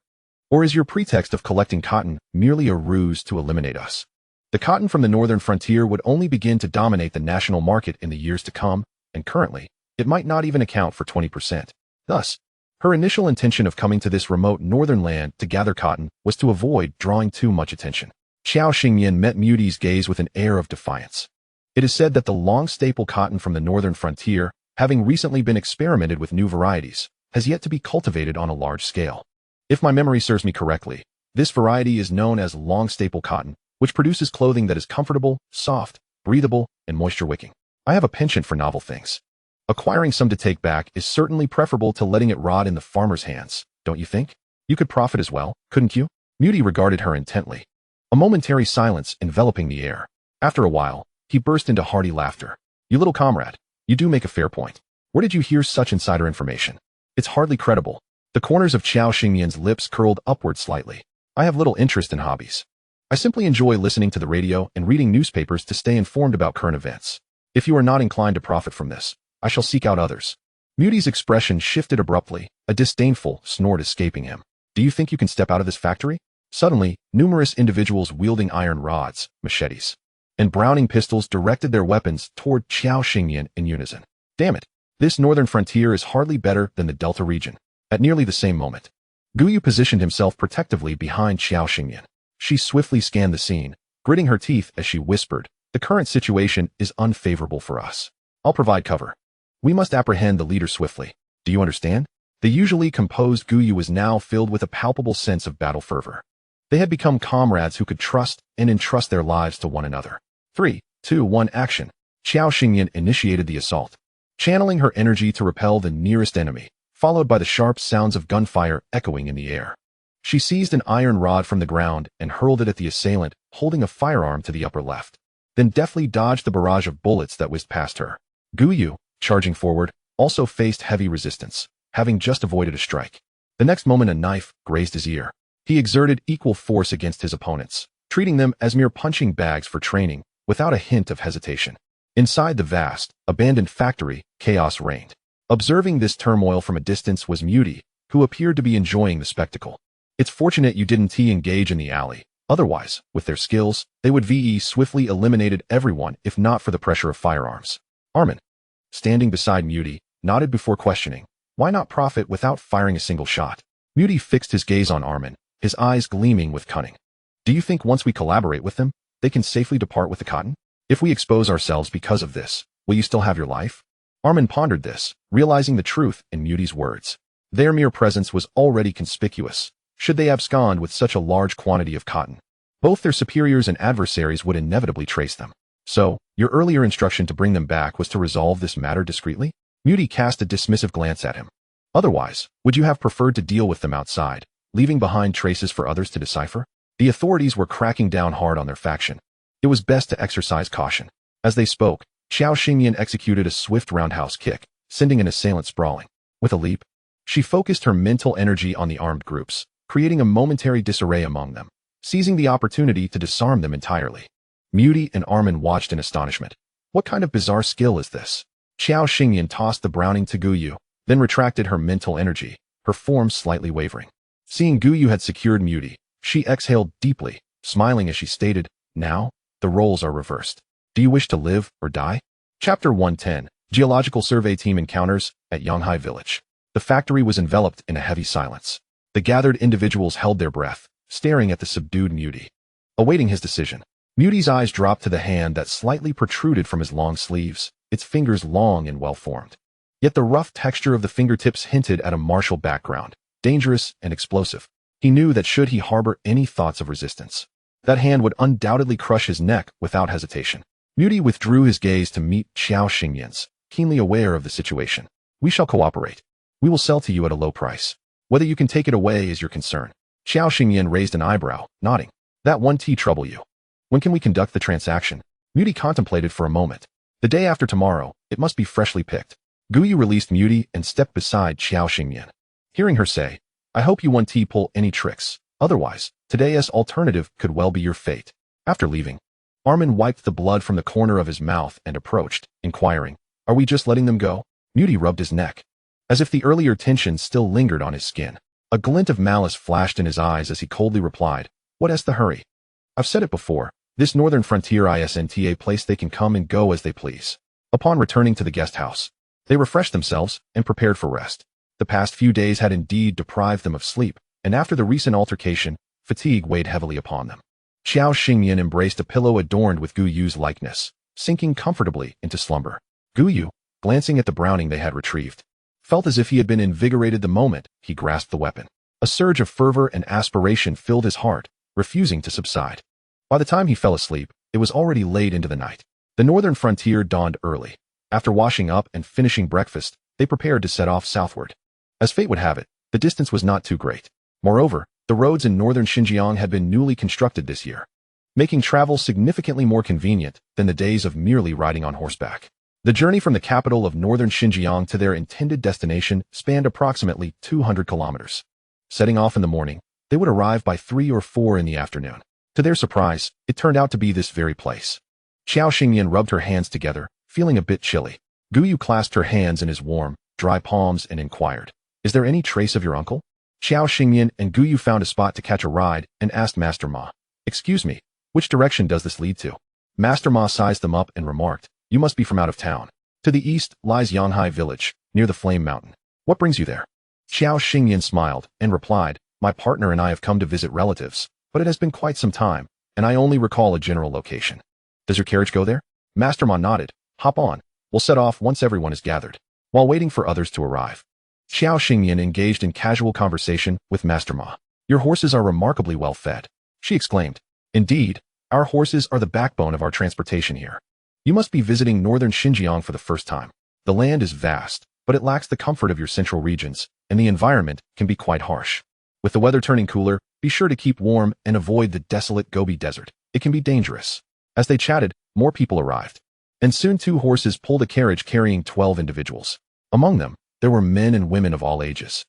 Or is your pretext of collecting cotton merely a ruse to eliminate us? The cotton from the northern frontier would only begin to dominate the national market in the years to come, and currently, it might not even account for 20%. Thus, her initial intention of coming to this remote northern land to gather cotton was to avoid drawing too much attention. Xiao Xingyan met Muti's gaze with an air of defiance. It is said that the long staple cotton from the northern frontier, having recently been experimented with new varieties, has yet to be cultivated on a large scale. If my memory serves me correctly, this variety is known as long staple cotton, which produces clothing that is comfortable, soft, breathable, and moisture-wicking. I have a penchant for novel things. Acquiring some to take back is certainly preferable to letting it rot in the farmer's hands, don't you think? You could profit as well, couldn't you? Muti regarded her intently. A momentary silence enveloping the air. After a while, he burst into hearty laughter. You little comrade, you do make a fair point. Where did you hear such insider information? It's hardly credible. The corners of Xiao Xingyan's lips curled upward slightly. I have little interest in hobbies. I simply enjoy listening to the radio and reading newspapers to stay informed about current events. If you are not inclined to profit from this, I shall seek out others. Muti's expression shifted abruptly, a disdainful snort escaping him. Do you think you can step out of this factory? Suddenly, numerous individuals wielding iron rods, machetes, and Browning pistols directed their weapons toward Xiao Xingyan in unison. Damn it! This northern frontier is hardly better than the Delta region. At nearly the same moment, Guyu positioned himself protectively behind Xiao Xingyan. She swiftly scanned the scene, gritting her teeth as she whispered, "The current situation is unfavorable for us. I'll provide cover. We must apprehend the leader swiftly. Do you understand?" The usually composed Guyu was now filled with a palpable sense of battle fervor. They had become comrades who could trust and entrust their lives to one another. 3, 2, 1, action. Xiao Xingyan initiated the assault, channeling her energy to repel the nearest enemy, followed by the sharp sounds of gunfire echoing in the air. She seized an iron rod from the ground and hurled it at the assailant, holding a firearm to the upper left, then deftly dodged the barrage of bullets that whizzed past her. Guyu, charging forward, also faced heavy resistance, having just avoided a strike. The next moment a knife grazed his ear. He exerted equal force against his opponents, treating them as mere punching bags for training, without a hint of hesitation. Inside the vast, abandoned factory, chaos reigned. Observing this turmoil from a distance was Muti, who appeared to be enjoying the spectacle. It's fortunate you didn't engage in the alley. Otherwise, with their skills, they would swiftly eliminated everyone if not for the pressure of firearms. Armin, standing beside Muti, nodded before questioning. Why not profit without firing a single shot? Muti fixed his gaze on Armin, his eyes gleaming with cunning. Do you think once we collaborate with them, they can safely depart with the cotton? If we expose ourselves because of this, will you still have your life? Armin pondered this, realizing the truth in Muti's words. Their mere presence was already conspicuous, should they abscond with such a large quantity of cotton. Both their superiors and adversaries would inevitably trace them. So, your earlier instruction to bring them back was to resolve this matter discreetly? Muti cast a dismissive glance at him. Otherwise, would you have preferred to deal with them outside, leaving behind traces for others to decipher? The authorities were cracking down hard on their faction. It was best to exercise caution. As they spoke, Xiao Xingyan executed a swift roundhouse kick, sending an assailant sprawling. With a leap, she focused her mental energy on the armed groups, creating a momentary disarray among them, seizing the opportunity to disarm them entirely. Muti and Armin watched in astonishment. What kind of bizarre skill is this? Xiao Xingyan tossed the Browning to Guyu, then retracted her mental energy, her form slightly wavering. Seeing Gu Yu had secured Muti, she exhaled deeply, smiling as she stated, "Now, the roles are reversed. Do you wish to live or die?" Chapter 110, Geological Survey Team Encounters at Yonghai Village. The factory was enveloped in a heavy silence. The gathered individuals held their breath, staring at the subdued Muti. Awaiting his decision, Muti's eyes dropped to the hand that slightly protruded from his long sleeves, its fingers long and well-formed. Yet the rough texture of the fingertips hinted at a martial background, dangerous and explosive. He knew that should he harbor any thoughts of resistance, that hand would undoubtedly crush his neck without hesitation. Muti withdrew his gaze to meet Xiao Xingyan's, keenly aware of the situation. "We shall cooperate. We will sell to you at a low price. Whether you can take it away is your concern." Xiao Xingyan raised an eyebrow, nodding. "That 1T trouble you? When can we conduct the transaction?" Muti contemplated for a moment. "The day after tomorrow, it must be freshly picked." Gu Yu released Muti and stepped beside Xiao Xingyan. Hearing her say, "I hope you 1T pull any tricks. Otherwise, today's alternative could well be your fate." After leaving, Armin wiped the blood from the corner of his mouth and approached, inquiring, "Are we just letting them go?" Muti rubbed his neck, as if the earlier tension still lingered on his skin. A glint of malice flashed in his eyes as he coldly replied, "What's the hurry? I've said it before, this northern frontier isn't a place they can come and go as they please." Upon returning to the guest house, they refreshed themselves and prepared for rest. The past few days had indeed deprived them of sleep, and after the recent altercation, fatigue weighed heavily upon them. Xiao Xingyan embraced a pillow adorned with Gu Yu's likeness, sinking comfortably into slumber. Gu Yu, glancing at the Browning they had retrieved, felt as if he had been invigorated the moment he grasped the weapon. A surge of fervor and aspiration filled his heart, refusing to subside. By the time he fell asleep, it was already late into the night. The northern frontier dawned early. After washing up and finishing breakfast, they prepared to set off southward. As fate would have it, the distance was not too great. Moreover, the roads in northern Xinjiang had been newly constructed this year, making travel significantly more convenient than the days of merely riding on horseback. The journey from the capital of northern Xinjiang to their intended destination spanned approximately 200 kilometers. Setting off in the morning, they would arrive by 3 or 4 in the afternoon. To their surprise, it turned out to be this very place. Xiao Xingyan rubbed her hands together, feeling a bit chilly. Gu Yu clasped her hands in his warm, dry palms and inquired, "Is there any trace of your uncle?" Xiao Xingyan and Gu Yu found a spot to catch a ride and asked Master Ma, "Excuse me, which direction does this lead to?" Master Ma sized them up and remarked, "You must be from out of town. To the east lies Yonghai Village, near the Flame Mountain. What brings you there?" Xiao Xingyan smiled and replied, "My partner and I have come to visit relatives, but it has been quite some time, and I only recall a general location." "Does your carriage go there?" Master Ma nodded. "Hop on. We'll set off once everyone is gathered." While waiting for others to arrive, Xiao Xingyan engaged in casual conversation with Master Ma. "Your horses are remarkably well fed," she exclaimed. "Indeed, our horses are the backbone of our transportation here. You must be visiting northern Xinjiang for the first time. The land is vast, but it lacks the comfort of your central regions, and the environment can be quite harsh. With the weather turning cooler, be sure to keep warm and avoid the desolate Gobi Desert. It can be dangerous." As they chatted, more people arrived, and soon 2 horses pulled a carriage carrying 12 individuals. Among them, there were men and women of all ages.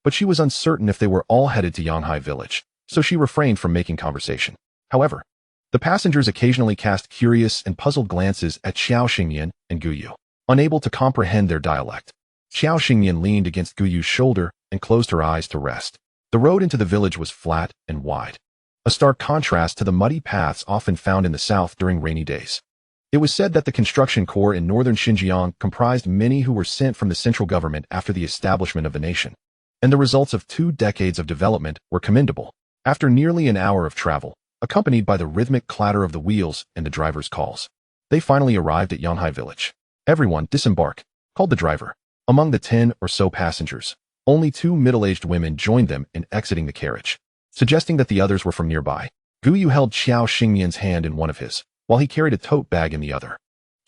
But she was uncertain if they were all headed to Yonghai Village, so she refrained from making conversation. However, the passengers occasionally cast curious and puzzled glances at Xiao Xingyan and Gu Yu, unable to comprehend their dialect. Xiao Xingyan leaned against Gu Yu's shoulder and closed her eyes to rest. The road into the village was flat and wide, a stark contrast to the muddy paths often found in the south during rainy days. It was said that the construction corps in northern Xinjiang comprised many who were sent from the central government after the establishment of the nation, and the results of 2 decades of development were commendable. After nearly an hour of travel, accompanied by the rhythmic clatter of the wheels and the driver's calls, they finally arrived at Yonghai Village. "Everyone, disembark," called the driver. Among the 10 or so passengers, only 2 middle-aged women joined them in exiting the carriage, suggesting that the others were from nearby. Gu Yu held Xiao Xingyan's hand in one of his, while he carried a tote bag in the other.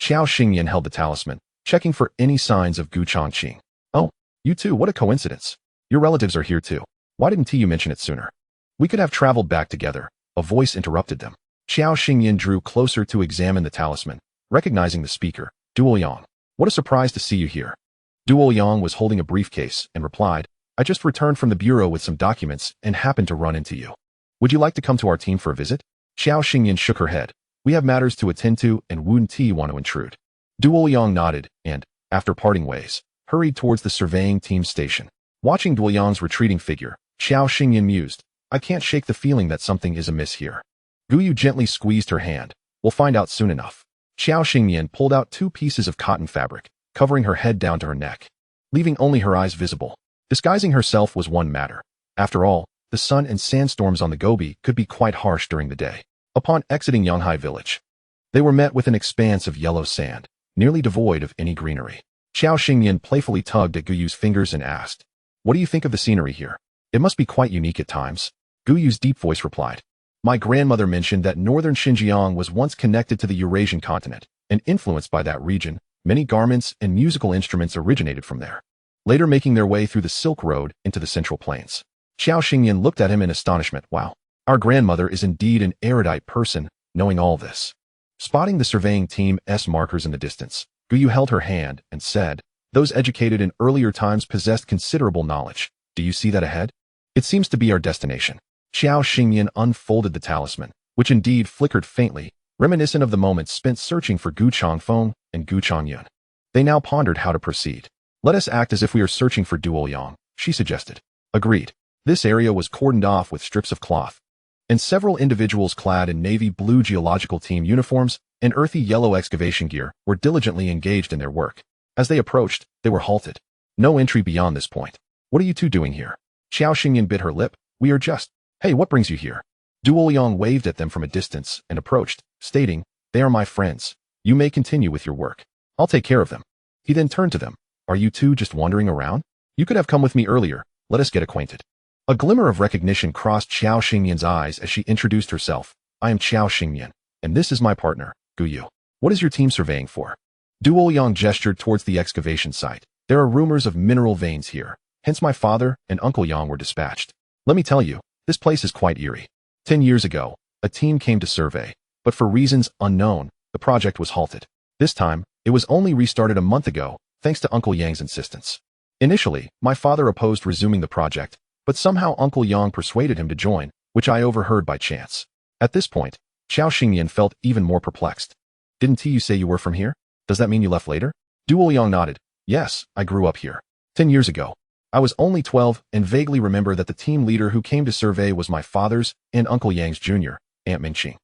Xiao Xingyan held the talisman, checking for any signs of Gu Chongqing. "Oh, you too, what a coincidence. Your relatives are here too. Why didn't you mention it sooner?" "We could have traveled back together," a voice interrupted them. Xiao Xingyan drew closer to examine the talisman, recognizing the speaker, Duo Yang. "What a surprise to see you here." Duo Yang was holding a briefcase and replied, "I just returned from the bureau with some documents and happened to run into you. Would you like to come to our team for a visit?" Xiao Xingyan shook her head. "We have matters to attend to and wouldn't want to intrude." Duo Yang nodded and, after parting ways, hurried towards the surveying team station. Watching Duo Yang's retreating figure, Xiao Xingyan mused. I can't shake the feeling that something is amiss here. Gu Yu gently squeezed her hand. We'll find out soon enough. Xiao Xingyan pulled out 2 pieces of cotton fabric, covering her head down to her neck, leaving only her eyes visible. Disguising herself was one matter. After all, the sun and sandstorms on the Gobi could be quite harsh during the day. Upon exiting Yonghai village, they were met with an expanse of yellow sand, nearly devoid of any greenery. Xiao Xingyan playfully tugged at Gu Yu's fingers and asked, What do you think of the scenery here? It must be quite unique at times. Gu Yu's deep voice replied, My grandmother mentioned that northern Xinjiang was once connected to the Eurasian continent, and influenced by that region, many garments and musical instruments originated from there, later making their way through the Silk Road into the Central Plains. Xiao Xingyan looked at him in astonishment. Wow, our grandmother is indeed an erudite person, knowing all this. Spotting the surveying team's markers in the distance, Gu Yu held her hand and said, Those educated in earlier times possessed considerable knowledge. Do you see that ahead? It seems to be our destination. Xiao Xingyan unfolded the talisman, which indeed flickered faintly, reminiscent of the moments spent searching for Gu Changfeng and Gu Changyun. They now pondered how to proceed. Let us act as if we are searching for Duoyang, she suggested. Agreed. This area was cordoned off with strips of cloth, and several individuals clad in navy blue geological team uniforms and earthy yellow excavation gear were diligently engaged in their work. As they approached, they were halted. No entry beyond this point. What are you two doing here? Xiao Xingyan bit her lip. We are just... Hey, what brings you here? Duoyang waved at them from a distance and approached, stating, They are my friends. You may continue with your work. I'll take care of them. He then turned to them. Are you two just wandering around? You could have come with me earlier. Let us get acquainted. A glimmer of recognition crossed Xiao Xingyan's eyes as she introduced herself. I am Xiao Xingyan, and this is my partner, Gu Yu. What is your team surveying for? Duoyang gestured towards the excavation site. There are rumors of mineral veins here, hence my father and Uncle Yang were dispatched. Let me tell you, this place is quite eerie. 10 years ago, a team came to survey, but for reasons unknown, the project was halted. This time, it was only restarted a month ago, thanks to Uncle Yang's insistence. Initially, my father opposed resuming the project, but somehow Uncle Yang persuaded him to join, which I overheard by chance. At this point, Xiao Xingyan felt even more perplexed. Didn't you say you were from here? Does that mean you left later? Duoyang nodded. Yes, I grew up here. 10 years ago. I was only 12 and vaguely remember that the team leader who came to survey was my father's and Uncle Yang's junior, Aunt Mingqing.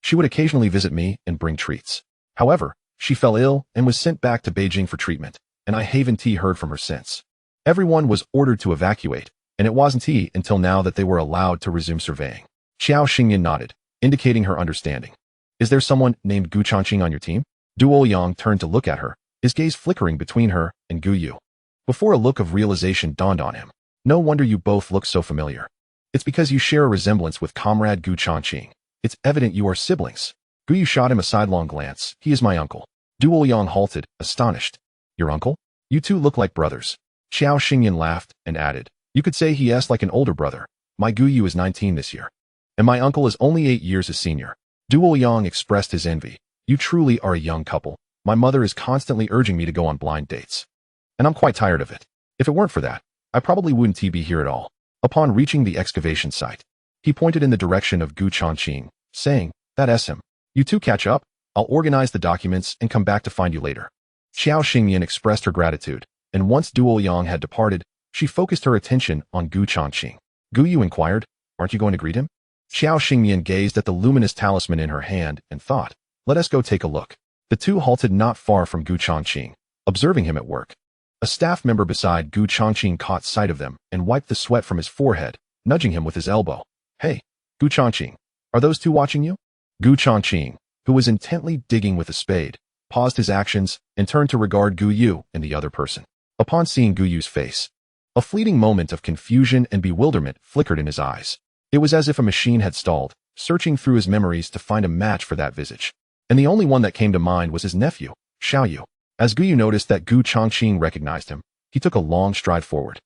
She would occasionally visit me and bring treats. However, she fell ill and was sent back to Beijing for treatment, and I haven't heard from her since. Everyone was ordered to evacuate, and it wasn't until now that they were allowed to resume surveying. Xiao Xingyan nodded, indicating her understanding. Is there someone named Gu Changqing on your team? Duoyang turned to look at her, his gaze flickering between her and Gu Yu. Before a look of realization dawned on him. No wonder you both look so familiar. It's because you share a resemblance with comrade Gu Changqing. It's evident you are siblings. Gu Yu shot him a sidelong glance. He is my uncle. Duoyang halted, astonished. Your uncle? You two look like brothers. Xiao Xingyan laughed and added. You could say he is like an older brother. My Gu Yu is 19 this year, and my uncle is only 8 years his senior. Duoyang expressed his envy. You truly are a young couple. My mother is constantly urging me to go on blind dates, and I'm quite tired of it. If it weren't for that, I probably wouldn't be here at all. Upon reaching the excavation site, he pointed in the direction of Gu Changqing, saying, That's him. You two catch up. I'll organize the documents and come back to find you later. Xiao Xingyan expressed her gratitude, and once Duoyang had departed, she focused her attention on Gu Changqing. Gu Yu inquired, Aren't you going to greet him? Xiao Xingyan gazed at the luminous talisman in her hand and thought, Let us go take a look. The two halted not far from Gu Changqing, observing him at work. A staff member beside Gu Changqing caught sight of them and wiped the sweat from his forehead, nudging him with his elbow. Hey, Gu Changqing, are those two watching you? Gu Changqing, who was intently digging with a spade, paused his actions and turned to regard Gu Yu and the other person. Upon seeing Gu Yu's face, a fleeting moment of confusion and bewilderment flickered in his eyes. It was as if a machine had stalled, searching through his memories to find a match for that visage. And the only one that came to mind was his nephew, Xiao Yu. As Gu Yu noticed that Gu Changqing recognized him, he took a long stride forward.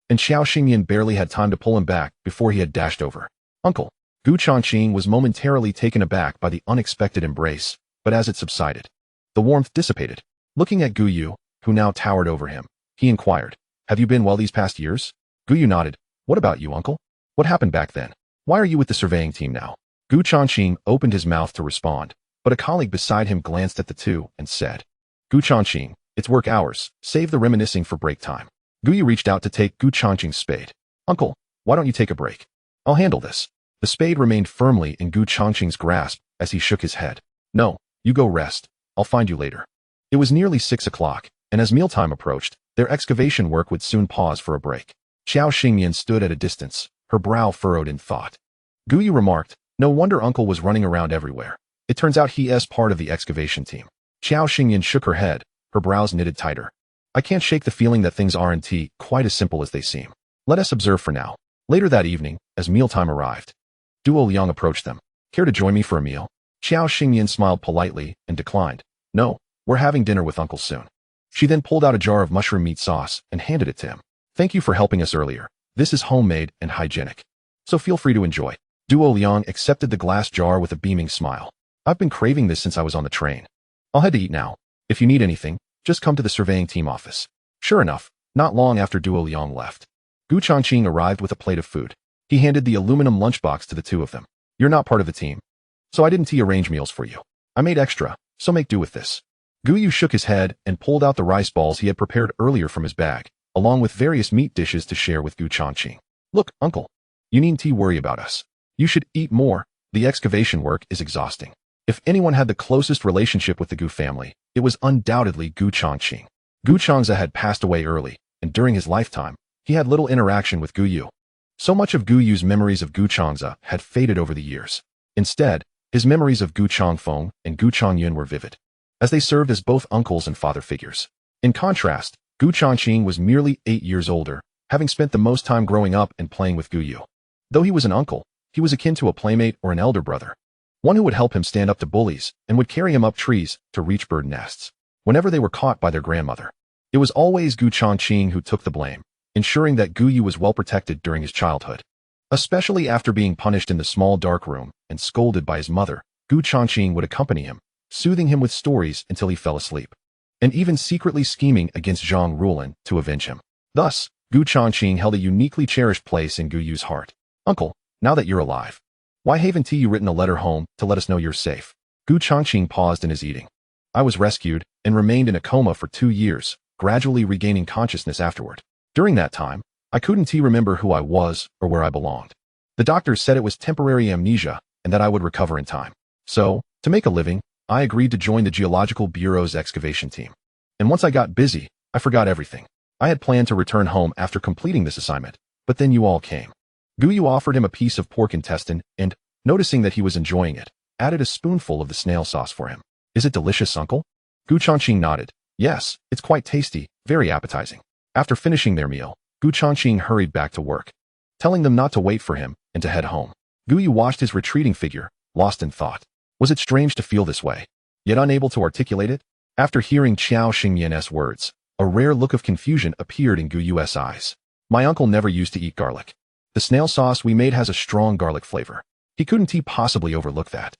And Xiao Xingyan barely had time to pull him back before he had dashed over. Uncle. Gu Changqing was momentarily taken aback by the unexpected embrace, but as it subsided, the warmth dissipated. Looking at Gu Yu, who now towered over him, he inquired, Have you been well these past years? Gu Yu nodded. What about you, uncle? What happened back then? Why are you with the surveying team now? Gu Changqing opened his mouth to respond, but a colleague beside him glanced at the two and said, Gu Changqing, it's work hours. Save the reminiscing for break time. Gu Yu reached out to take Gu Changqing's spade. Uncle, Why don't you take a break? I'll handle this. The spade remained firmly in Gu Changqing's grasp as he shook his head. No, you go rest. I'll find you later. It was nearly 6 o'clock, and as mealtime approached, their excavation work would soon pause for a break. Xiao Xingyan stood at a distance, her brow furrowed in thought. Gu Yu remarked, no wonder uncle was running around everywhere. It turns out he is part of the excavation team. Xiao Xingyan shook her head, her brows knitted tighter. I can't shake the feeling that things aren't quite as simple as they seem. Let us observe for now. Later that evening, as mealtime arrived, Duo Liang approached them. Care to join me for a meal? Xiao Xingyan smiled politely and declined. No, we're having dinner with uncle soon. She then pulled out a jar of mushroom meat sauce and handed it to him. Thank you for helping us earlier. This is homemade and hygienic. So feel free to enjoy. Duo Liang accepted the glass jar with a beaming smile. I've been craving this since I was on the train. I'll head to eat now. If you need anything, just come to the surveying team office. Sure enough, not long after Duo Liang left, Gu Changqing arrived with a plate of food. He handed the aluminum lunchbox to the two of them. You're not part of the team, so I didn't arrange meals for you. I made extra, so make do with this. Gu Yu shook his head and pulled out the rice balls he had prepared earlier from his bag, along with various meat dishes to share with Gu Changqing. Look, uncle, you needn't worry about us. You should eat more. The excavation work is exhausting. If anyone had the closest relationship with the Gu family, it was undoubtedly Gu Changqing. Gu Changza had passed away early, and during his lifetime, he had little interaction with Gu Yu. So much of Gu Yu's memories of Gu Changza had faded over the years. Instead, his memories of Gu Changfeng and Gu Changyun were vivid, as they served as both uncles and father figures. In contrast, Gu Changqing was merely 8 years older, having spent the most time growing up and playing with Gu Yu. Though he was an uncle, he was akin to a playmate or an elder brother, one who would help him stand up to bullies and would carry him up trees to reach bird nests whenever they were caught by their grandmother. It was always Gu Changqing who took the blame, ensuring that Gu Yu was well protected during his childhood. Especially after being punished in the small dark room and scolded by his mother, Gu Changqing would accompany him, soothing him with stories until he fell asleep, and even secretly scheming against Zhang Rulan to avenge him. Thus, Gu Changqing held a uniquely cherished place in Gu Yu's heart. Uncle, now that you're alive, why haven't you written a letter home to let us know you're safe? Gu Changqing paused in his eating. I was rescued and remained in a coma for 2 years, gradually regaining consciousness afterward. During that time, I couldn't remember who I was or where I belonged. The doctors said it was temporary amnesia and that I would recover in time. So, to make a living, I agreed to join the Geological Bureau's excavation team. And once I got busy, I forgot everything. I had planned to return home after completing this assignment, but then you all came. Gu Yu offered him a piece of pork intestine and, noticing that he was enjoying it, added a spoonful of the snail sauce for him. Is it delicious, uncle? Gu Changqing nodded. Yes, it's quite tasty, very appetizing. After finishing their meal, Gu Changqing hurried back to work, telling them not to wait for him and to head home. Gu Yu watched his retreating figure, lost in thought. Was it strange to feel this way, yet unable to articulate it? After hearing Xiao Xingyan's words, a rare look of confusion appeared in Gu Yu's eyes. My uncle never used to eat garlic. The snail sauce we made has a strong garlic flavor. He couldn't possibly overlook that.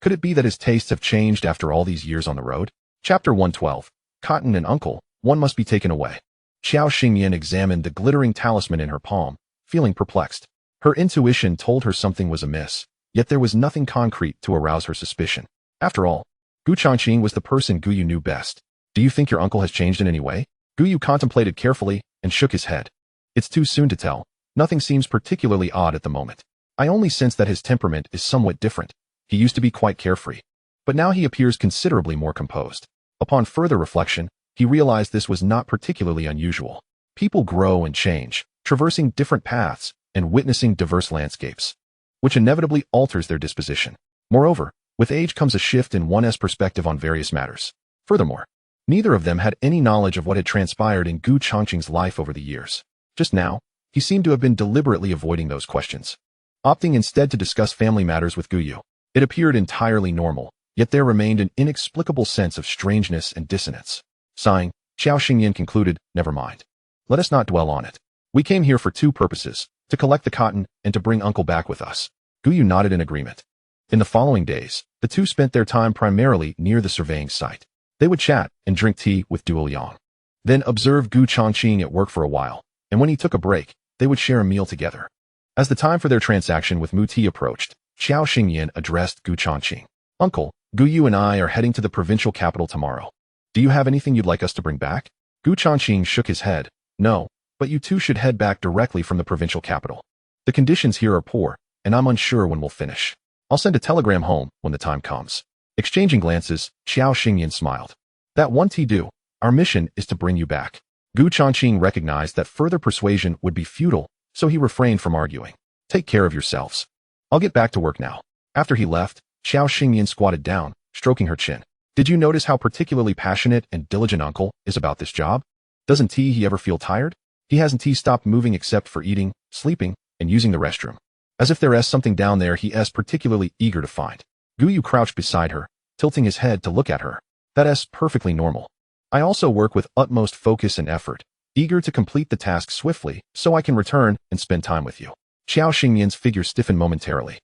Could it be that his tastes have changed after all these years on the road? Chapter 112. Cotton and Uncle, one must be taken away. Xiao Xingyan examined the glittering talisman in her palm, feeling perplexed. Her intuition told her something was amiss, yet there was nothing concrete to arouse her suspicion. After all, Gu Changqing was the person Gu Yu knew best. Do you think your uncle has changed in any way? Gu Yu contemplated carefully and shook his head. It's too soon to tell. Nothing seems particularly odd at the moment. I only sense that his temperament is somewhat different. He used to be quite carefree, but now he appears considerably more composed. Upon further reflection, he realized this was not particularly unusual. People grow and change, traversing different paths and witnessing diverse landscapes, which inevitably alters their disposition. Moreover, with age comes a shift in one's perspective on various matters. Furthermore, neither of them had any knowledge of what had transpired in Gu Changqing's life over the years. Just now, he seemed to have been deliberately avoiding those questions, opting instead to discuss family matters with Gu Yu. It appeared entirely normal, yet there remained an inexplicable sense of strangeness and dissonance. Sighing, Xiao Xingyan concluded, never mind. Let us not dwell on it. We came here for 2 purposes, to collect the cotton and to bring uncle back with us. Gu Yu nodded in agreement. In the following days, the two spent their time primarily near the surveying site. They would chat and drink tea with Duo Liang, then observe Gu Changqing at work for a while, and when he took a break, they would share a meal together. As the time for their transaction with Mu Ti approached, Xiao Xingyan addressed Gu Changqing. Uncle, Gu Yu and I are heading to the provincial capital tomorrow. Do you have anything you'd like us to bring back? Gu Changqing shook his head. No, but you two should head back directly from the provincial capital. The conditions here are poor, and I'm unsure when we'll finish. I'll send a telegram home when the time comes. Exchanging glances, Xiao Xingyan smiled. That won't do. Our mission is to bring you back. Gu Changqing recognized that further persuasion would be futile, so he refrained from arguing. Take care of yourselves. I'll get back to work now. After he left, Xiao Xingyan squatted down, stroking her chin. Did you notice how particularly passionate and diligent uncle is about this job? Doesn't he ever feel tired? He hasn't stopped moving except for eating, sleeping, and using the restroom. As if there's something down there he's particularly eager to find. Guyu crouched beside her, tilting his head to look at her. That's perfectly normal. I also work with utmost focus and effort, eager to complete the task swiftly so I can return and spend time with you. Xiao Xingyan's figure stiffened momentarily.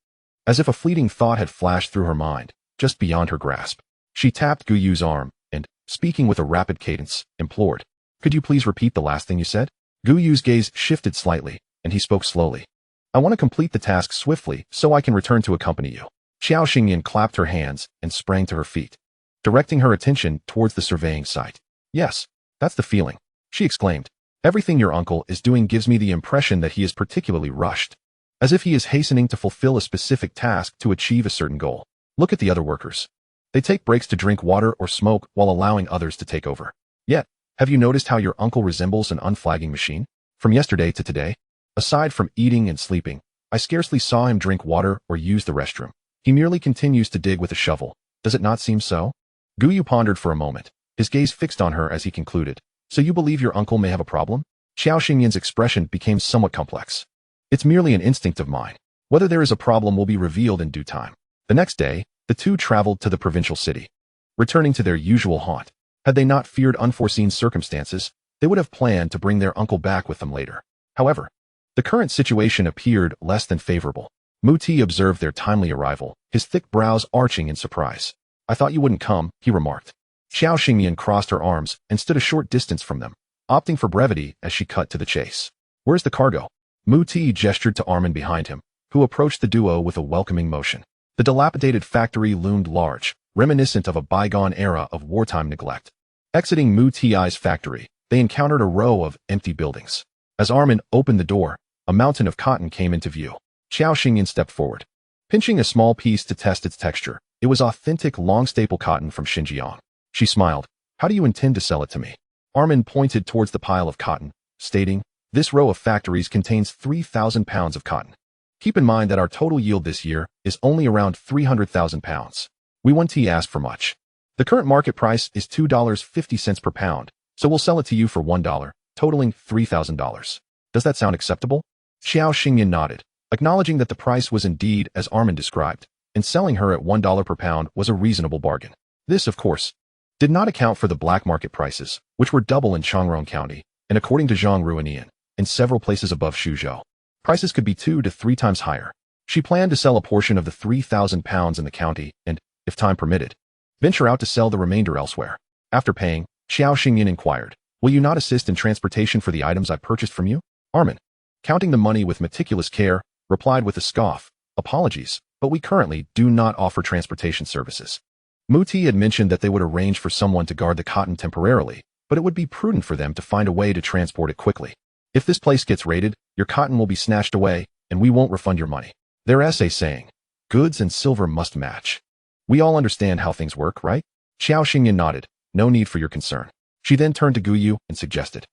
As if a fleeting thought had flashed through her mind, just beyond her grasp. She tapped Guyu's arm and, speaking with a rapid cadence, implored. Could you please repeat the last thing you said? Guyu's gaze shifted slightly, and he spoke slowly. I want to complete the task swiftly so I can return to accompany you. Xiao Xingyan clapped her hands and sprang to her feet, directing her attention towards the surveying site. Yes, that's the feeling, she exclaimed. Everything your uncle is doing gives me the impression that he is particularly rushed, as if he is hastening to fulfill a specific task to achieve a certain goal. Look at the other workers. They take breaks to drink water or smoke while allowing others to take over. Yet, have you noticed how your uncle resembles an unflagging machine? From yesterday to today, aside from eating and sleeping, I scarcely saw him drink water or use the restroom. He merely continues to dig with a shovel. Does it not seem so? Guyu pondered for a moment, his gaze fixed on her as he concluded. So you believe your uncle may have a problem? Xiao Xingyan's expression became somewhat complex. It's merely an instinct of mine. Whether there is a problem will be revealed in due time. The next day, the two traveled to the provincial city. Returning to their usual haunt, had they not feared unforeseen circumstances, they would have planned to bring their uncle back with them later. However, the current situation appeared less than favorable. Muti observed their timely arrival, his thick brows arching in surprise. I thought you wouldn't come, he remarked. Xiao Xingyan crossed her arms and stood a short distance from them, opting for brevity as she cut to the chase. Where's the cargo? Muti gestured to Armin behind him, who approached the duo with a welcoming motion. The dilapidated factory loomed large, reminiscent of a bygone era of wartime neglect. Exiting Muti's factory, they encountered a row of empty buildings. As Armin opened the door, a mountain of cotton came into view. Xiao Xingyan stepped forward, pinching a small piece to test its texture. It was authentic long-staple cotton from Xinjiang. She smiled. How do you intend to sell it to me? Armin pointed towards the pile of cotton, stating, this row of factories contains 3,000 pounds of cotton. Keep in mind that our total yield this year is only around 300,000 pounds. We won't ask for much. The current market price is $2.50 per pound, so we'll sell it to you for $1, totaling $3,000. Does that sound acceptable? Xiao Xingyan nodded, acknowledging that the price was indeed as Armin described, and selling her at $1 per pound was a reasonable bargain. This, of course, did not account for the black market prices, which were double in Changrong County, and according to Zhang Ruanian, in several places above Suzhou, prices could be 2 to 3 times higher. She planned to sell a portion of the 3,000 pounds in the county and, if time permitted, venture out to sell the remainder elsewhere. After paying, Xiao Xingyan inquired, will you not assist in transportation for the items I purchased from you? Armin, counting the money with meticulous care, replied with a scoff, apologies, but we currently do not offer transportation services. Muti had mentioned that they would arrange for someone to guard the cotton temporarily, but it would be prudent for them to find a way to transport it quickly. If this place gets raided, your cotton will be snatched away, and we won't refund your money. Their essay saying, goods and silver must match. We all understand how things work, right? Xiao Xingyan nodded, no need for your concern. She then turned to Guyu and suggested,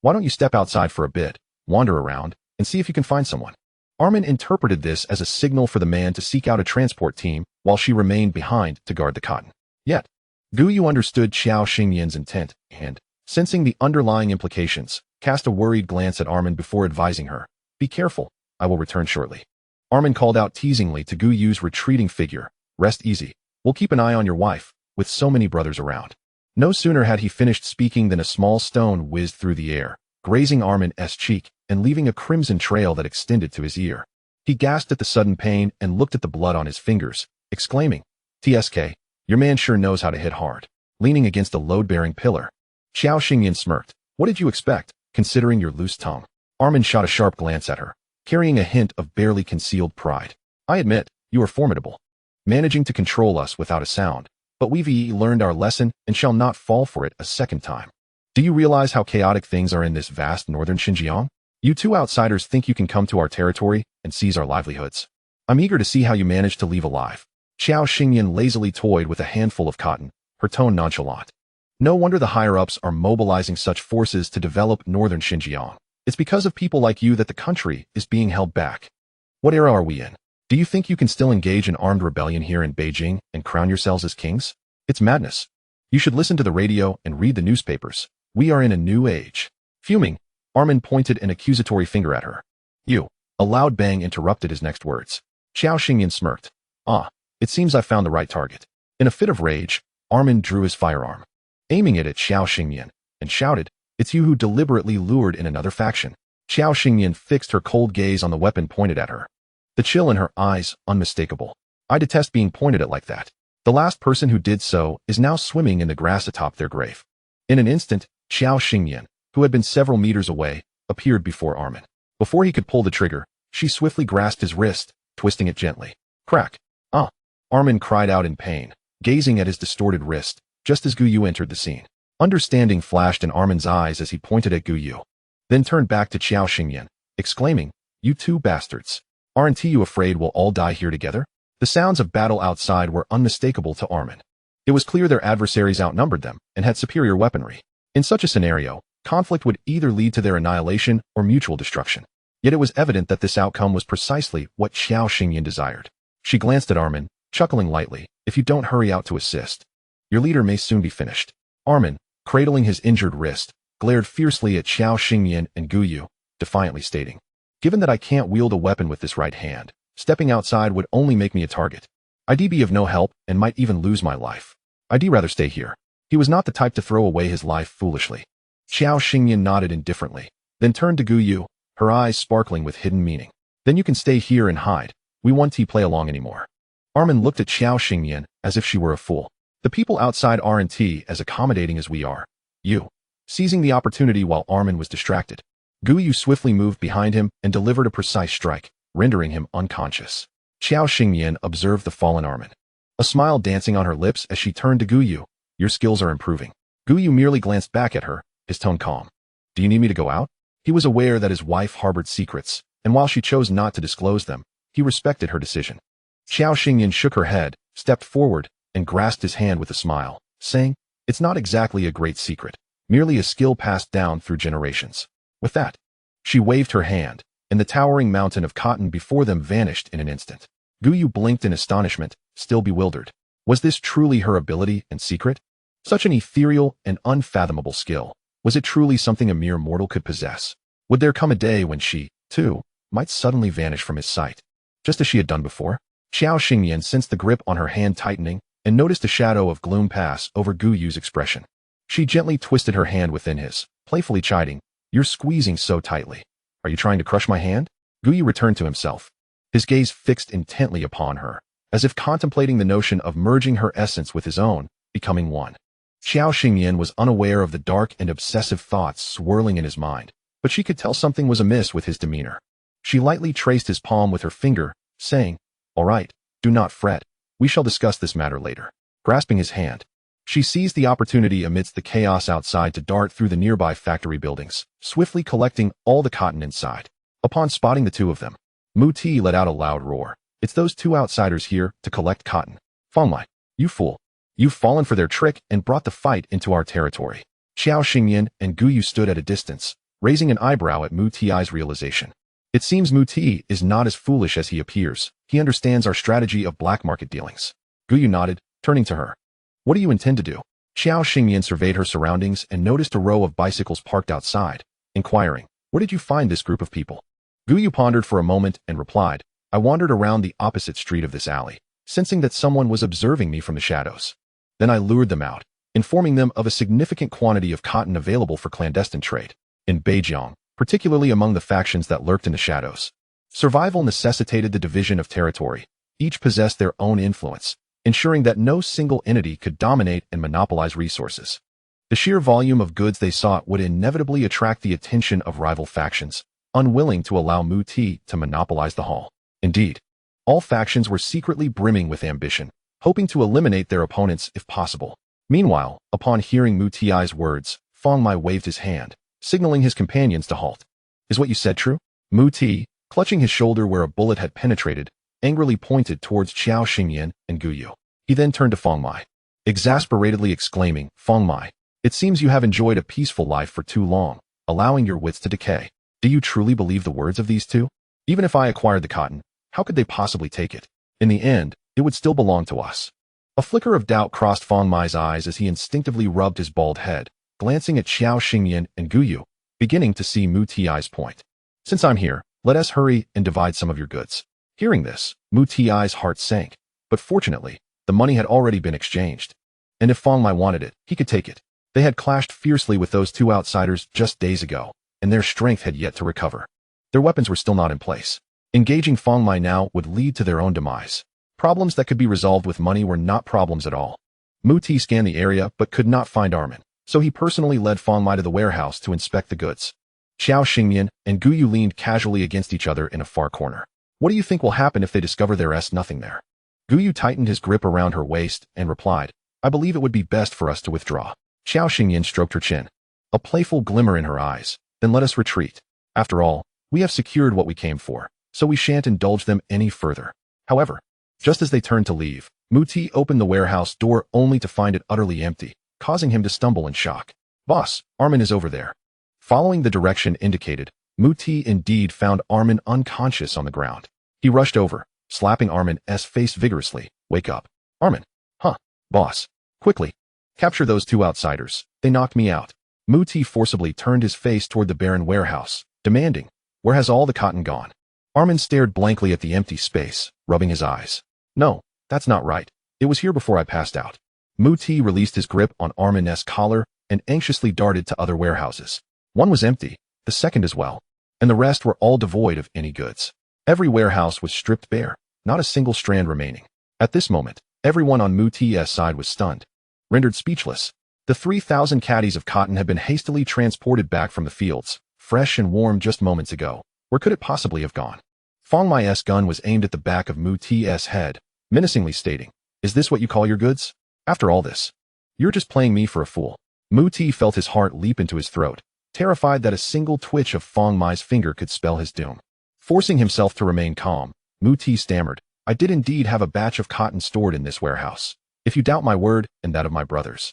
why don't you step outside for a bit, wander around, and see if you can find someone. Armin interpreted this as a signal for the man to seek out a transport team while she remained behind to guard the cotton. Yet, Guyu understood Xiao Xingyan's intent and, sensing the underlying implications, cast a worried glance at Armin before advising her, be careful, I will return shortly. Armin called out teasingly to Guyu's retreating figure, rest easy, we'll keep an eye on your wife, with so many brothers around. No sooner had he finished speaking than a small stone whizzed through the air, grazing Armin's cheek and leaving a crimson trail that extended to his ear. He gasped at the sudden pain and looked at the blood on his fingers, exclaiming, TSK, your man sure knows how to hit hard. Leaning against a load-bearing pillar, Xiao Xingyan smirked. What did you expect, considering your loose tongue? Armin shot a sharp glance at her, carrying a hint of barely concealed pride. I admit, you are formidable, managing to control us without a sound, but we've learned our lesson and shall not fall for it a second time. Do you realize how chaotic things are in this vast northern Xinjiang? You two outsiders think you can come to our territory and seize our livelihoods. I'm eager to see how you manage to leave alive. Xiao Xingyan lazily toyed with a handful of cotton, her tone nonchalant. No wonder the higher-ups are mobilizing such forces to develop northern Xinjiang. It's because of people like you that the country is being held back. What era are we in? Do you think you can still engage in armed rebellion here in Beijing and crown yourselves as kings? It's madness. You should listen to the radio and read the newspapers. We are in a new age. Fuming, Armin pointed an accusatory finger at her. You. A loud bang interrupted his next words. Xiao Xingyan smirked. It seems I found the right target. In a fit of rage, Armin drew his firearm, aiming it at Xiao Xingyan, and shouted, "It's you who deliberately lured in another faction." Xiao Xingyan fixed her cold gaze on the weapon pointed at her. The chill in her eyes, unmistakable. I detest being pointed at like that. The last person who did so is now swimming in the grass atop their grave. In an instant, Xiao Xingyan, who had been several meters away, appeared before Armin. Before he could pull the trigger, she swiftly grasped his wrist, twisting it gently. Crack. Armin cried out in pain, gazing at his distorted wrist, just as Gu Yu entered the scene. Understanding flashed in Armin's eyes as he pointed at Gu Yu, then turned back to Xiao Xingyan, exclaiming, "You two bastards. Aren't you afraid we'll all die here together?" The sounds of battle outside were unmistakable to Armin. It was clear their adversaries outnumbered them and had superior weaponry. In such a scenario, conflict would either lead to their annihilation or mutual destruction. Yet it was evident that this outcome was precisely what Xiao Xingyan desired. She glanced at Armin, chuckling lightly, "If you don't hurry out to assist, your leader may soon be finished." Armin, cradling his injured wrist, glared fiercely at Xiao Xingyan and Gu Yu, defiantly stating, "Given that I can't wield a weapon with this right hand, stepping outside would only make me a target. I'd be of no help and might even lose my life. I'd rather stay here." He was not the type to throw away his life foolishly. Xiao Xingyan nodded indifferently, then turned to Gu Yu, her eyes sparkling with hidden meaning. "Then you can stay here and hide. We won't play along anymore." Armin looked at Xiao Xingyan as if she were a fool. "The people outside aren't as accommodating as we are." You. Seizing the opportunity while Armin was distracted, Gu Yu swiftly moved behind him and delivered a precise strike, rendering him unconscious. Xiao Xingyan observed the fallen Armin, a smile dancing on her lips as she turned to Gu Yu. "Your skills are improving." Gu Yu merely glanced back at her, his tone calm. "Do you need me to go out?" He was aware that his wife harbored secrets, and while she chose not to disclose them, he respected her decision. Xiao Xingyan shook her head, stepped forward, and grasped his hand with a smile, saying, "It's not exactly a great secret, merely a skill passed down through generations." With that, she waved her hand, and the towering mountain of cotton before them vanished in an instant. Gu Yu blinked in astonishment, still bewildered. Was this truly her ability and secret? Such an ethereal and unfathomable skill. Was it truly something a mere mortal could possess? Would there come a day when she, too, might suddenly vanish from his sight, just as she had done before? Xiao Xingyan sensed the grip on her hand tightening and noticed a shadow of gloom pass over Gu Yu's expression. She gently twisted her hand within his, playfully chiding, "You're squeezing so tightly. Are you trying to crush my hand?" Gu Yu returned to himself, his gaze fixed intently upon her, as if contemplating the notion of merging her essence with his own, becoming one. Xiao Xingyan was unaware of the dark and obsessive thoughts swirling in his mind, but she could tell something was amiss with his demeanor. She lightly traced his palm with her finger, saying, "All right, do not fret. We shall discuss this matter later." Grasping his hand, she seized the opportunity amidst the chaos outside to dart through the nearby factory buildings, swiftly collecting all the cotton inside. Upon spotting the two of them, Mu Ti let out a loud roar. "It's those two outsiders here to collect cotton. Feng Mai, you fool. You've fallen for their trick and brought the fight into our territory." Xiao Xingyan and Gu Yu stood at a distance, raising an eyebrow at Mu Ti's realization. It seems Mu Ti is not as foolish as he appears. He understands our strategy of black market dealings. Gu Yu nodded, turning to her. "What do you intend to do?" Xiao Xingyan surveyed her surroundings and noticed a row of bicycles parked outside, inquiring, "Where did you find this group of people?" Gu Yu pondered for a moment and replied, "I wandered around the opposite street of this alley, sensing that someone was observing me from the shadows. Then I lured them out, informing them of a significant quantity of cotton available for clandestine trade in Beijing, particularly among the factions that lurked in the shadows. Survival necessitated the division of territory. Each possessed their own influence, ensuring that no single entity could dominate and monopolize resources. The sheer volume of goods they sought would inevitably attract the attention of rival factions, unwilling to allow Mu Ti to monopolize the haul. Indeed, all factions were secretly brimming with ambition, hoping to eliminate their opponents if possible. Meanwhile, upon hearing Mu Ti's words, Feng Mai waved his hand, signaling his companions to halt. Is what you said true? Mu Ti, clutching his shoulder where a bullet had penetrated, angrily pointed towards Qiao Xingyan and Gu Yu. He then turned to Feng Mai, exasperatedly exclaiming, Feng Mai, it seems you have enjoyed a peaceful life for too long, allowing your wits to decay. Do you truly believe the words of these two? Even if I acquired the cotton, how could they possibly take it? In the end, it would still belong to us. A flicker of doubt crossed Feng Mai's eyes as he instinctively rubbed his bald head, glancing at Qiao Xingyan and Gu Yu, beginning to see Mu Ti's point. Since I'm here, let us hurry and divide some of your goods. Hearing this, Mu Ti's heart sank, but fortunately, the money had already been exchanged. And if Feng Mai wanted it, he could take it. They had clashed fiercely with those two outsiders just days ago, and their strength had yet to recover. Their weapons were still not in place. Engaging Feng Mai now would lead to their own demise. Problems that could be resolved with money were not problems at all. Mu Ti scanned the area but could not find Armin, so he personally led Feng Mai to the warehouse to inspect the goods. Qiao Xingyan and Gu Yu leaned casually against each other in a far corner. What do you think will happen if they discover there's nothing there? Gu Yu tightened his grip around her waist and replied, I believe it would be best for us to withdraw. Qiao Xingyan stroked her chin, a playful glimmer in her eyes. Then let us retreat. After all, we have secured what we came for, so we shan't indulge them any further. However, just as they turned to leave, Mu Ti opened the warehouse door only to find it utterly empty, causing him to stumble in shock. Boss, Armin is over there. Following the direction indicated, Mu Ti indeed found Armin unconscious on the ground. He rushed over, slapping Armin's face vigorously. Wake up. Armin. Huh. Boss. Quickly. Capture those two outsiders. They knocked me out. Mu Ti forcibly turned his face toward the barren warehouse, demanding, where has all the cotton gone? Armin stared blankly at the empty space, rubbing his eyes. No, that's not right. It was here before I passed out. Mu Ti released his grip on Armin's collar and anxiously darted to other warehouses. One was empty, the second as well, and the rest were all devoid of any goods. Every warehouse was stripped bare, not a single strand remaining. At this moment, everyone on Mu Ti's side was stunned, rendered speechless. The 3,000 caddies of cotton had been hastily transported back from the fields, fresh and warm just moments ago. Where could it possibly have gone? Feng Mai's gun was aimed at the back of Mu Ti's head, menacingly stating, Is this what you call your goods? After all this, you're just playing me for a fool. Mu Ti felt his heart leap into his throat, terrified that a single twitch of Feng Mai's finger could spell his doom. Forcing himself to remain calm, Mu Ti stammered, I did indeed have a batch of cotton stored in this warehouse. If you doubt my word and that of my brothers,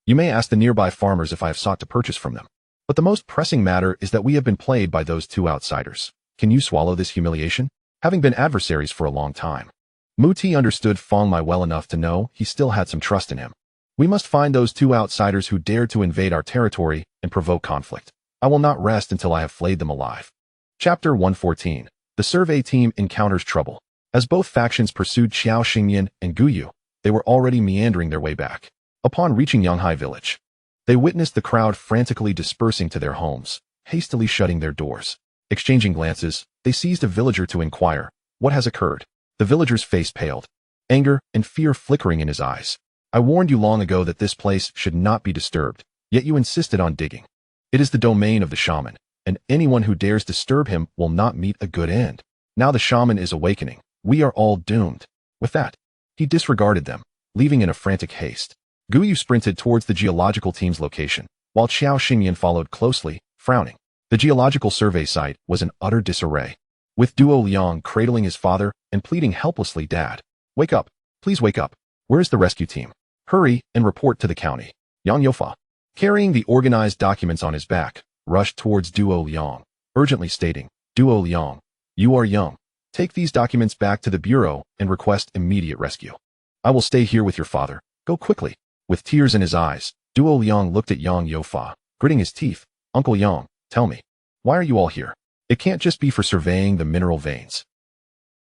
you may ask the nearby farmers if I have sought to purchase from them. But the most pressing matter is that we have been played by those two outsiders. Can you swallow this humiliation? Having been adversaries for a long time, Mu Ti understood Feng Mai well enough to know he still had some trust in him. We must find those two outsiders who dared to invade our territory and provoke conflict. I will not rest until I have flayed them alive. Chapter 114. The survey team encounters trouble. As both factions pursued Qiao Xingyan and Gu Yu, they were already meandering their way back. Upon reaching Yanghai village, they witnessed the crowd frantically dispersing to their homes, hastily shutting their doors. Exchanging glances, they seized a villager to inquire, what has occurred? The villager's face paled, anger and fear flickering in his eyes. I warned you long ago that this place should not be disturbed, yet you insisted on digging. It is the domain of the shaman, and anyone who dares disturb him will not meet a good end. Now the shaman is awakening. We are all doomed. With that, he disregarded them, leaving in a frantic haste. Gu Yu sprinted towards the geological team's location, while Qiao Xingyan followed closely, frowning. The geological survey site was in utter disarray, with Duo Liang cradling his father and pleading helplessly, Dad, wake up, please wake up. Where is the rescue team? Hurry and report to the county. Yang Youfa, carrying the organized documents on his back, rushed towards Duo Liang, urgently stating, Duo Liang, you are young. Take these documents back to the bureau and request immediate rescue. I will stay here with your father. Go quickly. With tears in his eyes, Duo Liang looked at Yang Youfa, gritting his teeth. Uncle Yang, tell me, why are you all here? It can't just be for surveying the mineral veins.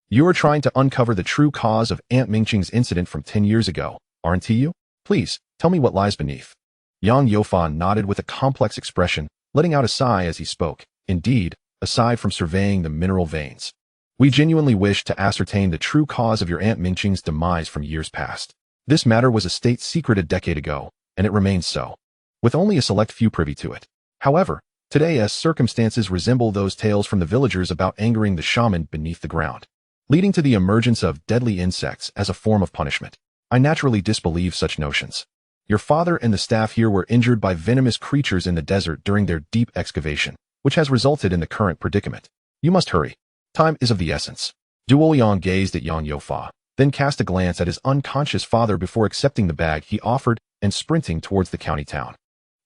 You are trying to uncover the true cause of Aunt Mingqing's incident from 10 years ago, aren't you? Please, tell me what lies beneath. Yang Youfa nodded with a complex expression, letting out a sigh as he spoke. Indeed, aside from surveying the mineral veins, we genuinely wish to ascertain the true cause of your Aunt Mingqing's demise from years past. This matter was a state secret a decade ago, and it remains so, with only a select few privy to it. However, today's circumstances resemble those tales from the villagers about angering the shaman beneath the ground, leading to the emergence of deadly insects as a form of punishment. I naturally disbelieve such notions. Your father and the staff here were injured by venomous creatures in the desert during their deep excavation. which has resulted in the current predicament. You must hurry. Time is of the essence. Duo Yang gazed at Yang Youfa, then cast a glance at his unconscious father before accepting the bag he offered and sprinting towards the county town.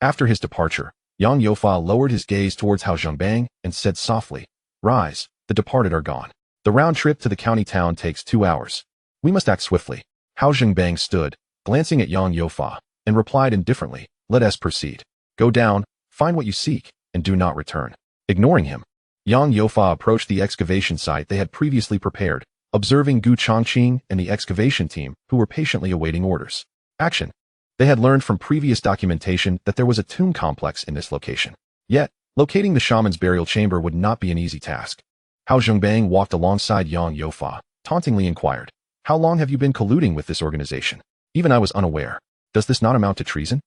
After his departure, Yang Youfa lowered his gaze towards Hao Zhengbang and said softly, "Rise, the departed are gone. The round trip to the county town takes 2 hours. We must act swiftly." Hao Zhengbang stood, glancing at Yang Youfa, and replied indifferently, "Let us proceed. Go down, find what you seek, and do not return." Ignoring him, Yang Youfa approached the excavation site they had previously prepared, observing Gu Chongqing and the excavation team, who were patiently awaiting orders. Action. They had learned from previous documentation that there was a tomb complex in this location. Yet, locating the shaman's burial chamber would not be an easy task. Hao Zhengbang walked alongside Yang Youfa, tauntingly inquired, "How long have you been colluding with this organization? Even I was unaware. Does this not amount to treason?"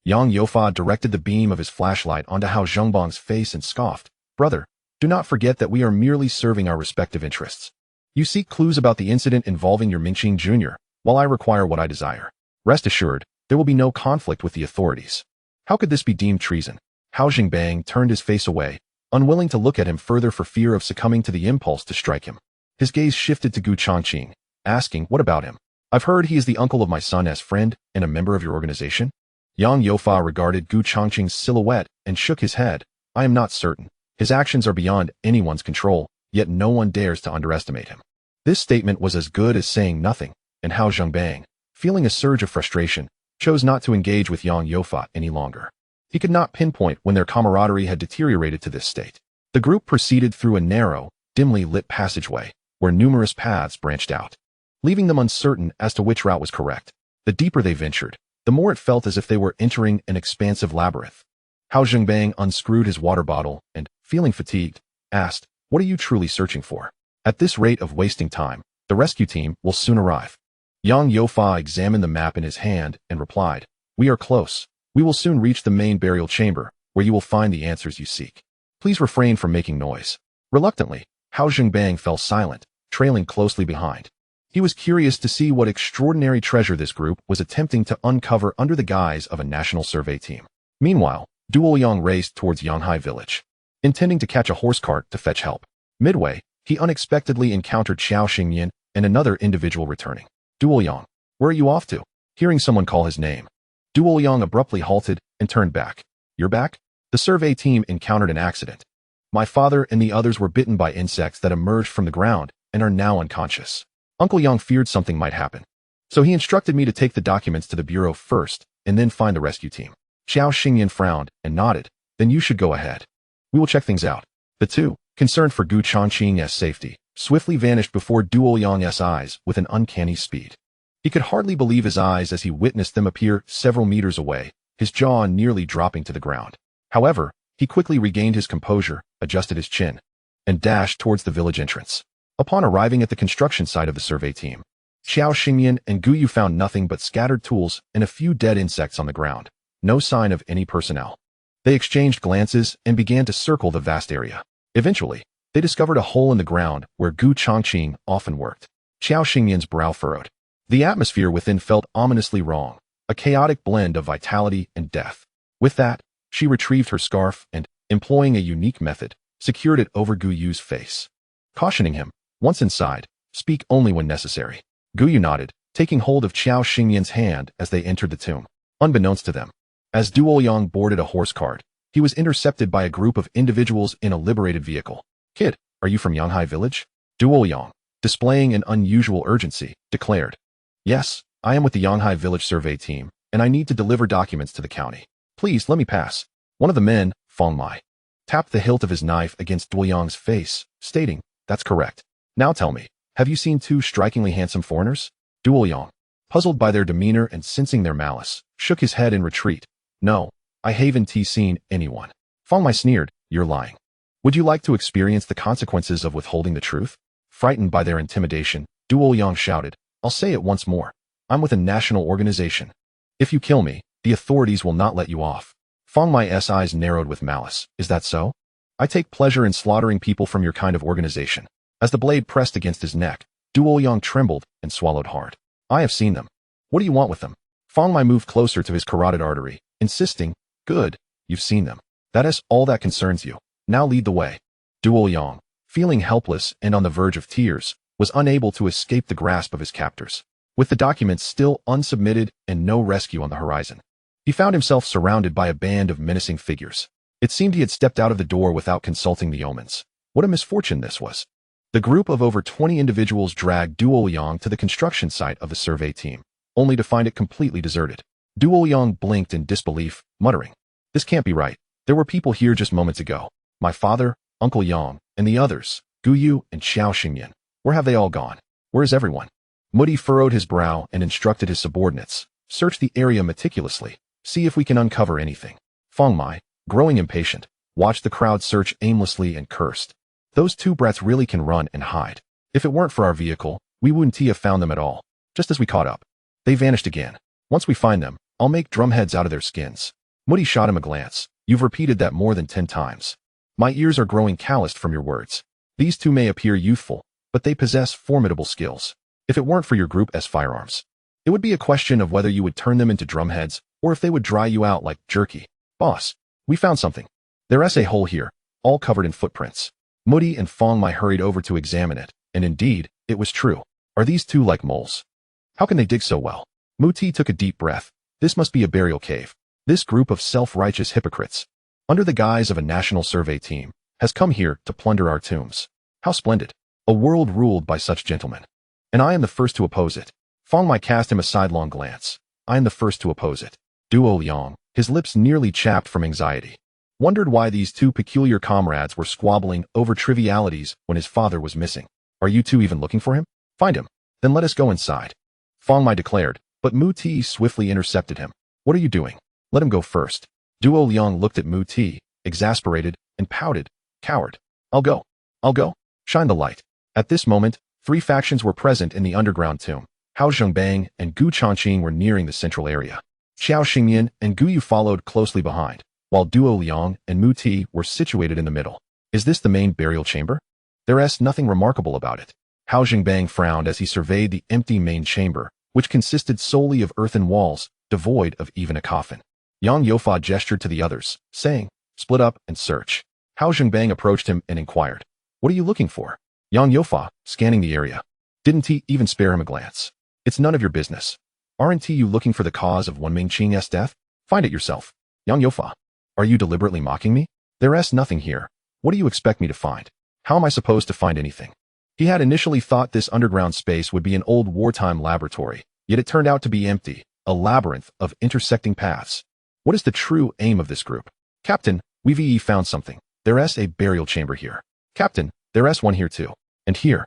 Yang Youfa directed the beam of his flashlight onto Hao Zhengbang's face and scoffed, "Brother, do not forget that we are merely serving our respective interests. You seek clues about the incident involving your Mingqing Jr., while I require what I desire. Rest assured, there will be no conflict with the authorities." How could this be deemed treason? Hao Zhengbang turned his face away, unwilling to look at him further for fear of succumbing to the impulse to strike him. His gaze shifted to Gu Chongqing, asking, "What about him? I've heard he is the uncle of my son's friend and a member of your organization." Yang Youfa regarded Gu Chongqing's silhouette and shook his head. "I am not certain. His actions are beyond anyone's control, yet no one dares to underestimate him." This statement was as good as saying nothing, and Hao Zhengbang, feeling a surge of frustration, chose not to engage with Yang Youfa any longer. He could not pinpoint when their camaraderie had deteriorated to this state. The group proceeded through a narrow, dimly lit passageway, where numerous paths branched out, leaving them uncertain as to which route was correct. The deeper they ventured, the more it felt as if they were entering an expansive labyrinth. Hao Zhengbang unscrewed his water bottle and, feeling fatigued, asked, "What are you truly searching for? At this rate of wasting time, the rescue team will soon arrive." Yang Youfa examined the map in his hand and replied, "We are close. We will soon reach the main burial chamber, where you will find the answers you seek. Please refrain from making noise." Reluctantly, Hao Zhengbang fell silent, trailing closely behind. He was curious to see what extraordinary treasure this group was attempting to uncover under the guise of a national survey team. Meanwhile, Duo Yang raced towards Yanghai village, intending to catch a horse cart to fetch help. Midway, he unexpectedly encountered Xiao Xingyan and another individual returning. "Duo Yang, where are you off to?" Hearing someone call his name, Duo Yang abruptly halted and turned back. "You're back?" The survey team encountered an accident. "My father and the others were bitten by insects that emerged from the ground and are now unconscious. Uncle Yang feared something might happen, so he instructed me to take the documents to the bureau first and then find the rescue team." Xiao Xingyan frowned and nodded. "Then you should go ahead. We will check things out." The two, concerned for Gu Chongqing's safety, swiftly vanished before Duo Yang's eyes with an uncanny speed. He could hardly believe his eyes as he witnessed them appear several meters away, his jaw nearly dropping to the ground. However, he quickly regained his composure, adjusted his chin, and dashed towards the village entrance. Upon arriving at the construction site of the survey team, Xiao Xingyan and Gu Yu found nothing but scattered tools and a few dead insects on the ground. No sign of any personnel. They exchanged glances and began to circle the vast area. Eventually, they discovered a hole in the ground where Gu Chongqing often worked. Xiao Xingyan's brow furrowed. The atmosphere within felt ominously wrong, a chaotic blend of vitality and death. With that, she retrieved her scarf and, employing a unique method, secured it over Gu Yu's face, cautioning him, "Once inside, speak only when necessary." Gu Yu nodded, taking hold of Xiao Xingyan's hand as they entered the tomb. Unbeknownst to them, as Duo Yang boarded a horse cart, he was intercepted by a group of individuals in a liberated vehicle. "Kid, are you from Yanghai village?" Duo Yang, displaying an unusual urgency, declared. "Yes, I am with the Yanghai village survey team, and I need to deliver documents to the county. Please let me pass." One of the men, Feng Mai, tapped the hilt of his knife against Duo Yang's face, stating, "That's correct. Now tell me, have you seen two strikingly handsome foreigners?" Duo Yang, puzzled by their demeanor and sensing their malice, shook his head in retreat. "No, I haven't seen anyone." Feng Mai sneered, "You're lying. Would you like to experience the consequences of withholding the truth?" Frightened by their intimidation, Duo Yang shouted, "I'll say it once more. I'm with a national organization. If you kill me, the authorities will not let you off." Feng Mai's eyes narrowed with malice. "Is that so? I take pleasure in slaughtering people from your kind of organization." As the blade pressed against his neck, Duo Yang trembled and swallowed hard. "I have seen them. What do you want with them?" Feng Mai moved closer to his carotid artery, insisting, "Good, you've seen them. That is all that concerns you. Now lead the way. Duo Yang, feeling helpless and on the verge of tears, was unable to escape the grasp of his captors. With the documents still unsubmitted and no rescue on the horizon, he found himself surrounded by a band of menacing figures. It seemed he had stepped out of the door without consulting the omens. What a misfortune this was. The group of over 20 individuals dragged Duo Yang to the construction site of the survey team, only to find it completely deserted. Duo Yang blinked in disbelief, muttering, "This can't be right. There were people here just moments ago. My father, Uncle Yang, and the others, Gu Yu and Xiao Xingyan. Where have they all gone? Where is everyone?" Mudi furrowed his brow and instructed his subordinates, "Search the area meticulously. See if we can uncover anything." Feng Mai, growing impatient, watched the crowd search aimlessly and cursed. "Those two brats really can run and hide. If it weren't for our vehicle, we wouldn't have found them at all. Just as we caught up, they vanished again. Once we find them, I'll make drumheads out of their skins." Mudi shot him a glance. "You've repeated that more than 10 times. My ears are growing calloused from your words. These two may appear youthful, but they possess formidable skills. If it weren't for your group as firearms, it would be a question of whether you would turn them into drumheads or if they would dry you out like jerky. Boss, we found something. There's a hole here, all covered in footprints." Mudi and Feng Mai hurried over to examine it, and indeed, it was true. "Are these two like moles? How can they dig so well?" Muti took a deep breath. This must be a burial cave. This group of self-righteous hypocrites, under the guise of a national survey team, has come here to plunder our tombs. How splendid. A world ruled by such gentlemen. And I am the first to oppose it. Feng Mai cast him a sidelong glance. I am the first to oppose it. Duo Yang, his lips nearly chapped from anxiety, wondered why these two peculiar comrades were squabbling over trivialities when his father was missing. "Are you two even looking for him? Find him. Then let us go inside," Feng Mai declared, but Mu Ti swiftly intercepted him. "What are you doing? Let him go first." Duo Yang looked at Mu Ti, exasperated, and pouted. "Coward. I'll go. I'll go. Shine the light." At this moment, 3 factions were present in the underground tomb. Hao Zhengbang and Gu Changqing were nearing the central area. Xiao Xingyan and Gu Yu followed closely behind, while Duo Yang and Mu Ti were situated in the middle. "Is this the main burial chamber?" "There's nothing remarkable about it." Hao Zhengbang frowned as he surveyed the empty main chamber, which consisted solely of earthen walls, devoid of even a coffin. Yang Youfa gestured to the others, saying, "Split up and search." Hao Zhengbang approached him and inquired, "What are you looking for?" Yang Youfa, scanning the area, didn't he even spare him a glance. "It's none of your business. Aren't you looking for the cause of Wan Mingqing's death? Find it yourself." Yang Youfa, "Are you deliberately mocking me? There's nothing here. What do you expect me to find? How am I supposed to find anything?" He had initially thought this underground space would be an old wartime laboratory, yet it turned out to be empty, a labyrinth of intersecting paths. What is the true aim of this group? "Captain, we've found something. There's a burial chamber here." "Captain, there's one here too. And here."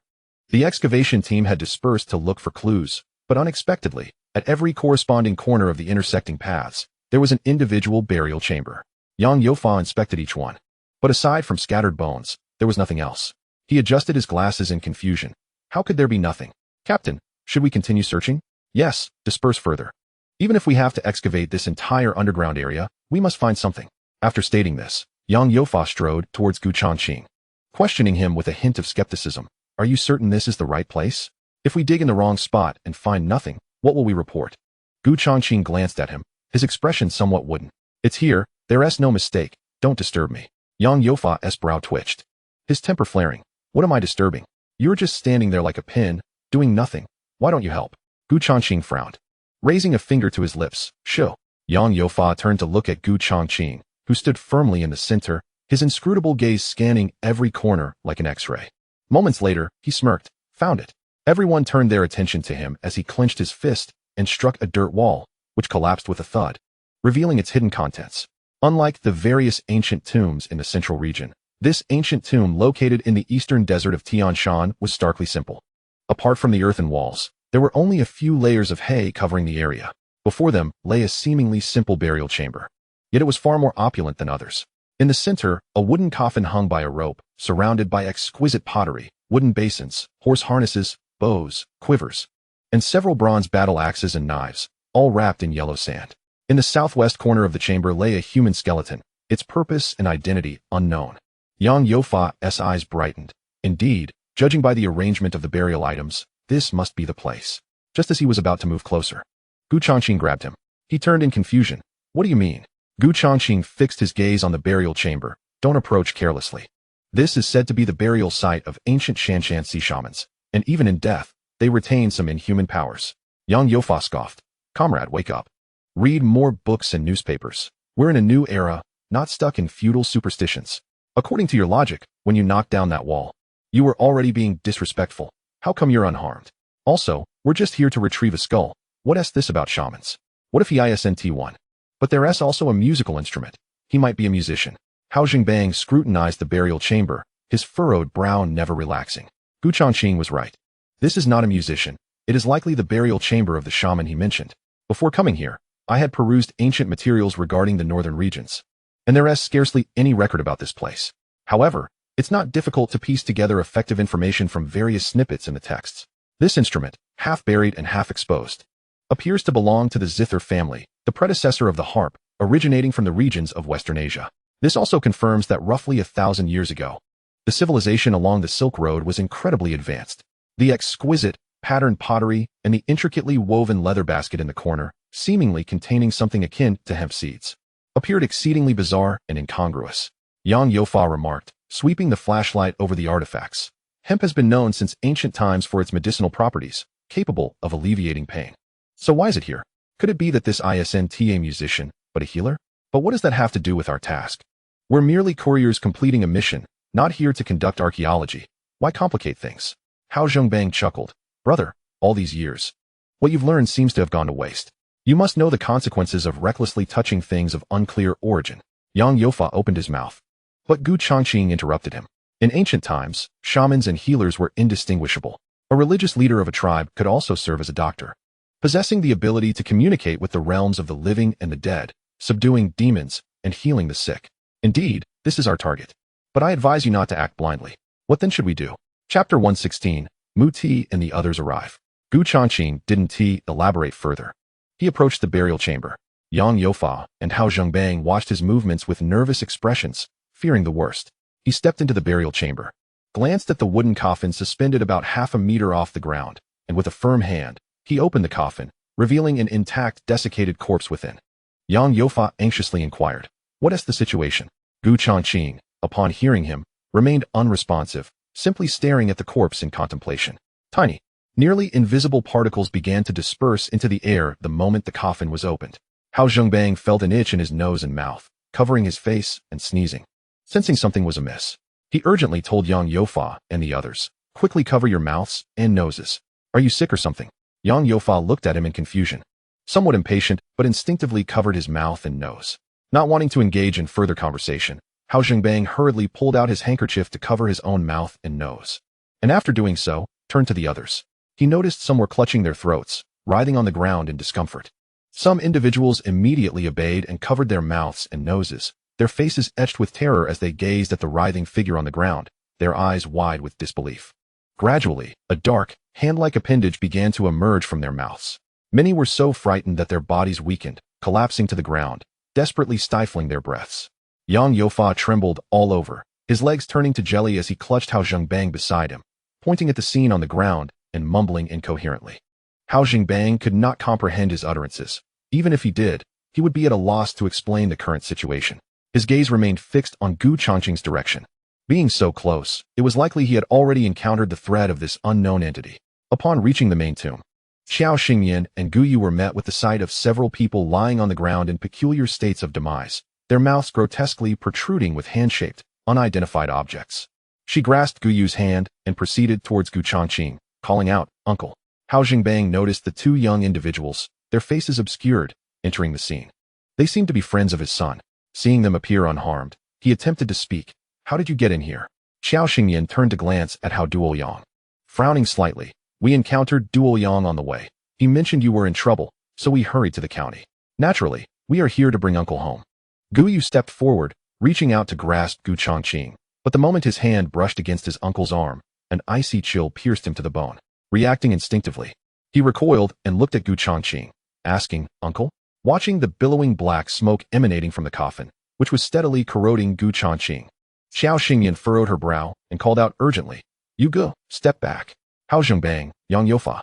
The excavation team had dispersed to look for clues, but unexpectedly, at every corresponding corner of the intersecting paths, there was an individual burial chamber. Yang Youfa inspected each one, but aside from scattered bones, there was nothing else. He adjusted his glasses in confusion. How could there be nothing? "Captain, should we continue searching?" "Yes, disperse further. Even if we have to excavate this entire underground area, we must find something." After stating this, Yang Youfa strode towards Gu Changqing, questioning him with a hint of skepticism. "Are you certain this is the right place? If we dig in the wrong spot and find nothing, what will we report?" Gu Changqing glanced at him, his expression somewhat wooden. "It's here, there's no mistake. Don't disturb me." Yang Youfa's brow twitched, his temper flaring. "What am I disturbing? You're just standing there like a pin, doing nothing. Why don't you help?" Gu Changqing frowned, raising a finger to his lips. "Shoo." Yang Youfa turned to look at Gu Changqing, who stood firmly in the center, his inscrutable gaze scanning every corner like an X-ray. Moments later, he smirked. "Found it." Everyone turned their attention to him as he clenched his fist and struck a dirt wall, which collapsed with a thud, revealing its hidden contents. Unlike the various ancient tombs in the central region, this ancient tomb located in the eastern desert of Tian Shan was starkly simple. Apart from the earthen walls, there were only a few layers of hay covering the area. Before them lay a seemingly simple burial chamber. Yet it was far more opulent than others. In the center, a wooden coffin hung by a rope, surrounded by exquisite pottery, wooden basins, horse harnesses, bows, quivers, and several bronze battle axes and knives, all wrapped in yellow sand. In the southwest corner of the chamber lay a human skeleton, its purpose and identity unknown. Yang Youfa's eyes brightened. Indeed, judging by the arrangement of the burial items, this must be the place. Just as he was about to move closer, Gu Changqing grabbed him. He turned in confusion. "What do you mean?" Gu Changqing fixed his gaze on the burial chamber, Don't approach carelessly. This is said to be the burial site of ancient Shanshan sea shamans, and even in death, they retain some inhuman powers. Yang Yofa scoffed. Comrade, wake up. Read more books and newspapers. We're in a new era, not stuck in feudal superstitions. According to your logic, when you knocked down that wall, you were already being disrespectful. How come you're unharmed? Also, we're just here to retrieve a skull. What's this about shamans? What if he isn't one? But there's also a musical instrument. He might be a musician. Hao Jingbang scrutinized the burial chamber, his furrowed brow never relaxing. Gu Chongqing was right. This is not a musician. It is likely the burial chamber of the shaman he mentioned. Before coming here, I had perused ancient materials regarding the northern regions, and there is scarcely any record about this place. However, it's not difficult to piece together effective information from various snippets in the texts. This instrument, half buried and half exposed, appears to belong to the zither family, the predecessor of the harp, originating from the regions of Western Asia. This also confirms that roughly 1,000 years ago, the civilization along the Silk Road was incredibly advanced. The exquisite, patterned pottery and the intricately woven leather basket in the corner, seemingly containing something akin to hemp seeds, appeared exceedingly bizarre and incongruous. Yang Yofa remarked, sweeping the flashlight over the artifacts. Hemp has been known since ancient times for its medicinal properties, capable of alleviating pain. So why is it here? Could it be that this isn't a musician, but a healer? But what does that have to do with our task? We're merely couriers completing a mission, not here to conduct archaeology. Why complicate things? Hao Zhongbang chuckled. Brother, all these years, what you've learned seems to have gone to waste. You must know the consequences of recklessly touching things of unclear origin. Yang Yofa opened his mouth, but Gu Chongqing interrupted him. In ancient times, shamans and healers were indistinguishable. A religious leader of a tribe could also serve as a doctor, possessing the ability to communicate with the realms of the living and the dead, subduing demons, and healing the sick. Indeed, this is our target. But I advise you not to act blindly. What then should we do? Chapter 116, Mu Ti and the others arrive. Gu Chongqing didn't elaborate further. He approached the burial chamber. Yang Yofa and Hao Zhongbang watched his movements with nervous expressions, fearing the worst. He stepped into the burial chamber, glanced at the wooden coffin suspended about half a meter off the ground, and with a firm hand, he opened the coffin, revealing an intact, desiccated corpse within. Yang Yofa anxiously inquired, "What is the situation?" Gu Chongqing, upon hearing him, remained unresponsive, simply staring at the corpse in contemplation. Tiny, nearly invisible particles began to disperse into the air the moment the coffin was opened. Hao Zhongbang felt an itch in his nose and mouth, covering his face and sneezing. Sensing something was amiss, he urgently told Yang Yofa and the others, "Quickly cover your mouths and noses. Are you sick or something?" Yang Yofa looked at him in confusion, somewhat impatient, but instinctively covered his mouth and nose. Not wanting to engage in further conversation, Hao Zhongbang hurriedly pulled out his handkerchief to cover his own mouth and nose, and after doing so, turned to the others. He noticed some were clutching their throats, writhing on the ground in discomfort. Some individuals immediately obeyed and covered their mouths and noses, their faces etched with terror as they gazed at the writhing figure on the ground, their eyes wide with disbelief. Gradually, a dark, hand-like appendage began to emerge from their mouths. Many were so frightened that their bodies weakened, collapsing to the ground, desperately stifling their breaths. Yang Yofa trembled all over, his legs turning to jelly as he clutched Hao Zhongbang beside him, pointing at the scene on the ground and mumbling incoherently. Hao Zhongbang could not comprehend his utterances. Even if he did, he would be at a loss to explain the current situation. His gaze remained fixed on Gu Chongqing's direction. Being so close, it was likely he had already encountered the threat of this unknown entity. Upon reaching the main tomb, Xiao Xingyan and Gu Yu were met with the sight of several people lying on the ground in peculiar states of demise, their mouths grotesquely protruding with hand-shaped, unidentified objects. She grasped Gu Yu's hand and proceeded towards Gu Chongqing, calling out, "Uncle." Hao Jingbang noticed the two young individuals, their faces obscured, entering the scene. They seemed to be friends of his son. Seeing them appear unharmed, he attempted to speak. "How did you get in here?" Xiao Xingyan turned to glance at Hao Duoyang. Frowning slightly, "We encountered Duoyang on the way. He mentioned you were in trouble, so we hurried to the county. Naturally, we are here to bring Uncle home." Gu Yu stepped forward, reaching out to grasp Gu Chongqing, but the moment his hand brushed against his uncle's arm, an icy chill pierced him to the bone. Reacting instinctively, he recoiled and looked at Gu Chongqing, asking, "Uncle?" Watching the billowing black smoke emanating from the coffin, which was steadily corroding Gu Chongqing, Xiao Xingyan furrowed her brow and called out urgently, "You Gu, step back." Hao Zhongbang, Yang Yofa,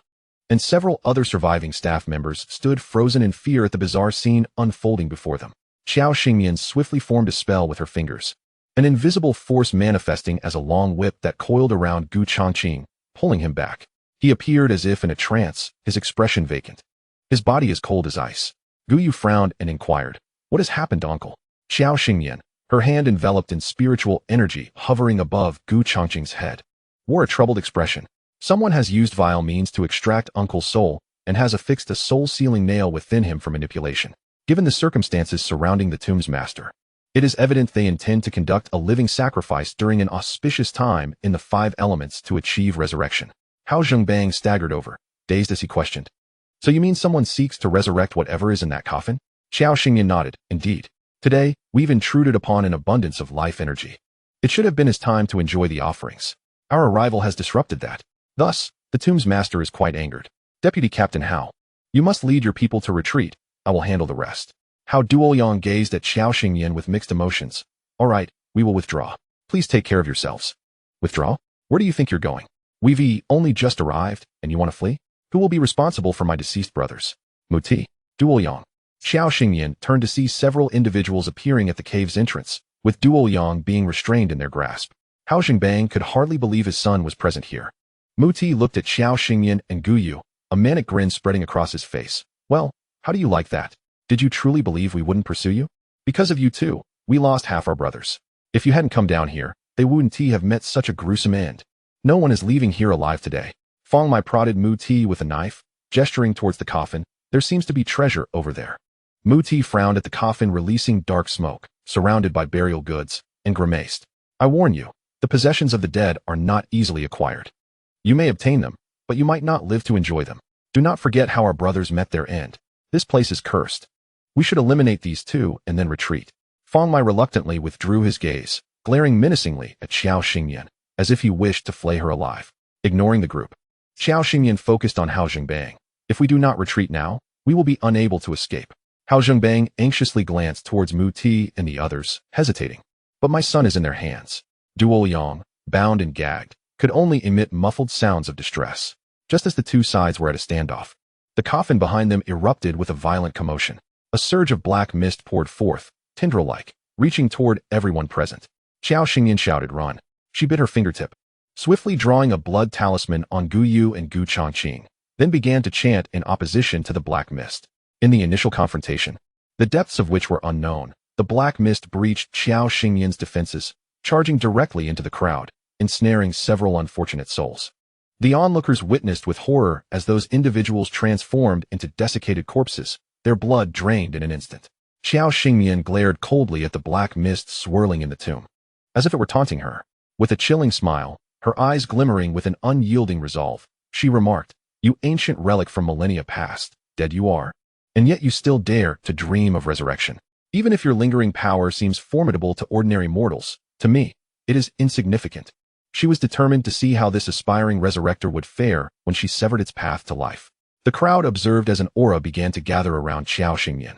and several other surviving staff members stood frozen in fear at the bizarre scene unfolding before them. Xiao Xingyan swiftly formed a spell with her fingers, an invisible force manifesting as a long whip that coiled around Gu Changqing, pulling him back. He appeared as if in a trance, his expression vacant. His body as cold as ice. Gu Yu frowned and inquired, "What has happened, uncle?" Xiao Xingyan, her hand enveloped in spiritual energy, hovering above Gu Changqing's head, wore a troubled expression. Someone has used vile means to extract uncle's soul and has affixed a soul-sealing nail within him for manipulation. Given the circumstances surrounding the tomb's master, it is evident they intend to conduct a living sacrifice during an auspicious time in the 5 elements to achieve resurrection. Hao Zhengbang staggered over, dazed as he questioned. "So you mean someone seeks to resurrect whatever is in that coffin?" Xiao Xingyan nodded. "Indeed. Today, we've intruded upon an abundance of life energy. It should have been his time to enjoy the offerings. Our arrival has disrupted that. Thus, the tomb's master is quite angered. Deputy Captain Hao, you must lead your people to retreat. I will handle the rest." Hao Duoyang gazed at Xiao Xingyan with mixed emotions. "All right, we will withdraw. Please take care of yourselves." "Withdraw? Where do you think you're going? We've only just arrived, and you want to flee? Who will be responsible for my deceased brothers?" Muti, Duoyang. Xiao Xingyan turned to see several individuals appearing at the cave's entrance, with Duoyang being restrained in their grasp. Hao Zhengbang could hardly believe his son was present here. Muti looked at Xiao Xingyan and Gu Yu, a manic grin spreading across his face. "Well, how do you like that? Did you truly believe we wouldn't pursue you? Because of you too, we lost half our brothers. If you hadn't come down here, they wouldn't have met such a gruesome end. No one is leaving here alive today." Fong Mai prodded Mu Ti with a knife, gesturing towards the coffin. "There seems to be treasure over there." Mu Ti frowned at the coffin releasing dark smoke, surrounded by burial goods, and grimaced. "I warn you, the possessions of the dead are not easily acquired. You may obtain them, but you might not live to enjoy them. Do not forget how our brothers met their end. This place is cursed. We should eliminate these two and then retreat." Fong Mai reluctantly withdrew his gaze, glaring menacingly at Xiao Xingyan, as if he wished to flay her alive. Ignoring the group, Xiao Xingyan focused on Hao Zhengbang. "If we do not retreat now, we will be unable to escape." Hao Zhengbang anxiously glanced towards Mu Ti and the others, hesitating. "But my son is in their hands." Duo Yang, bound and gagged, could only emit muffled sounds of distress. Just as the two sides were at a standoff, the coffin behind them erupted with a violent commotion. A surge of black mist poured forth, tendril-like, reaching toward everyone present. Xiao Xingyan shouted, "Run!" She bit her fingertip, swiftly drawing a blood talisman on Gu Yu and Gu Changqing, then began to chant in opposition to the black mist. In the initial confrontation, the depths of which were unknown, the black mist breached Xiao Xingyan's defenses, charging directly into the crowd, ensnaring several unfortunate souls. The onlookers witnessed with horror as those individuals transformed into desiccated corpses, their blood drained in an instant. Xiao Xingyan glared coldly at the black mist swirling in the tomb, as if it were taunting her. With a chilling smile, her eyes glimmering with an unyielding resolve, she remarked, "You ancient relic from millennia past, dead you are, and yet you still dare to dream of resurrection. Even if your lingering power seems formidable to ordinary mortals, to me, it is insignificant." She was determined to see how this aspiring resurrector would fare when she severed its path to life. The crowd observed as an aura began to gather around Xiao Xingyan,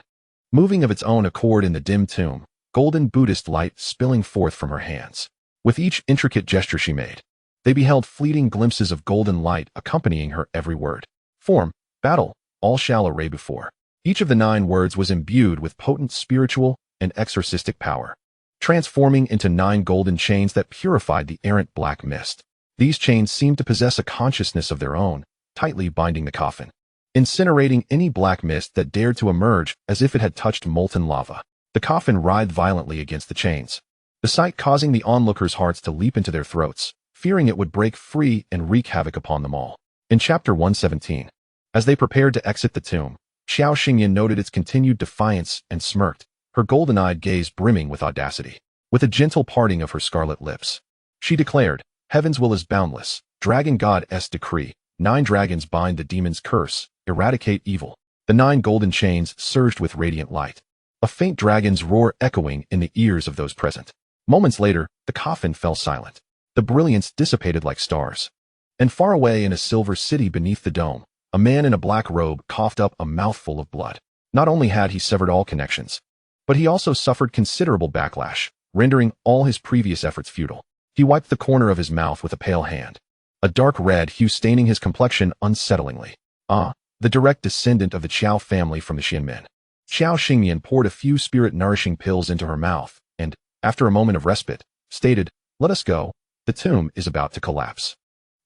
moving of its own accord in the dim tomb, golden Buddhist light spilling forth from her hands. With each intricate gesture she made, they beheld fleeting glimpses of golden light accompanying her every word. Form, battle, all shall array before. Each of the 9 words was imbued with potent spiritual and exorcistic power, transforming into 9 golden chains that purified the errant black mist. These chains seemed to possess a consciousness of their own, tightly binding the coffin, incinerating any black mist that dared to emerge as if it had touched molten lava. The coffin writhed violently against the chains, the sight causing the onlookers' hearts to leap into their throats, fearing it would break free and wreak havoc upon them all. In Chapter 117, as they prepared to exit the tomb, Xiao Xingyan noted its continued defiance and smirked, her golden-eyed gaze brimming with audacity. With a gentle parting of her scarlet lips, she declared, "Heaven's will is boundless, Dragon God's decree. 9 dragons bind the demon's curse, eradicate evil." The 9 golden chains surged with radiant light, a faint dragon's roar echoing in the ears of those present. Moments later, the coffin fell silent. The brilliance dissipated like stars. And far away in a silver city beneath the dome, a man in a black robe coughed up a mouthful of blood. Not only had he severed all connections, but he also suffered considerable backlash, rendering all his previous efforts futile. He wiped the corner of his mouth with a pale hand, a dark red hue staining his complexion unsettlingly. "Ah, the direct descendant of the Qiao family from the Xianmen." Xiao Xingyan poured a few spirit-nourishing pills into her mouth, and, after a moment of respite, stated, "Let us go. The tomb is about to collapse."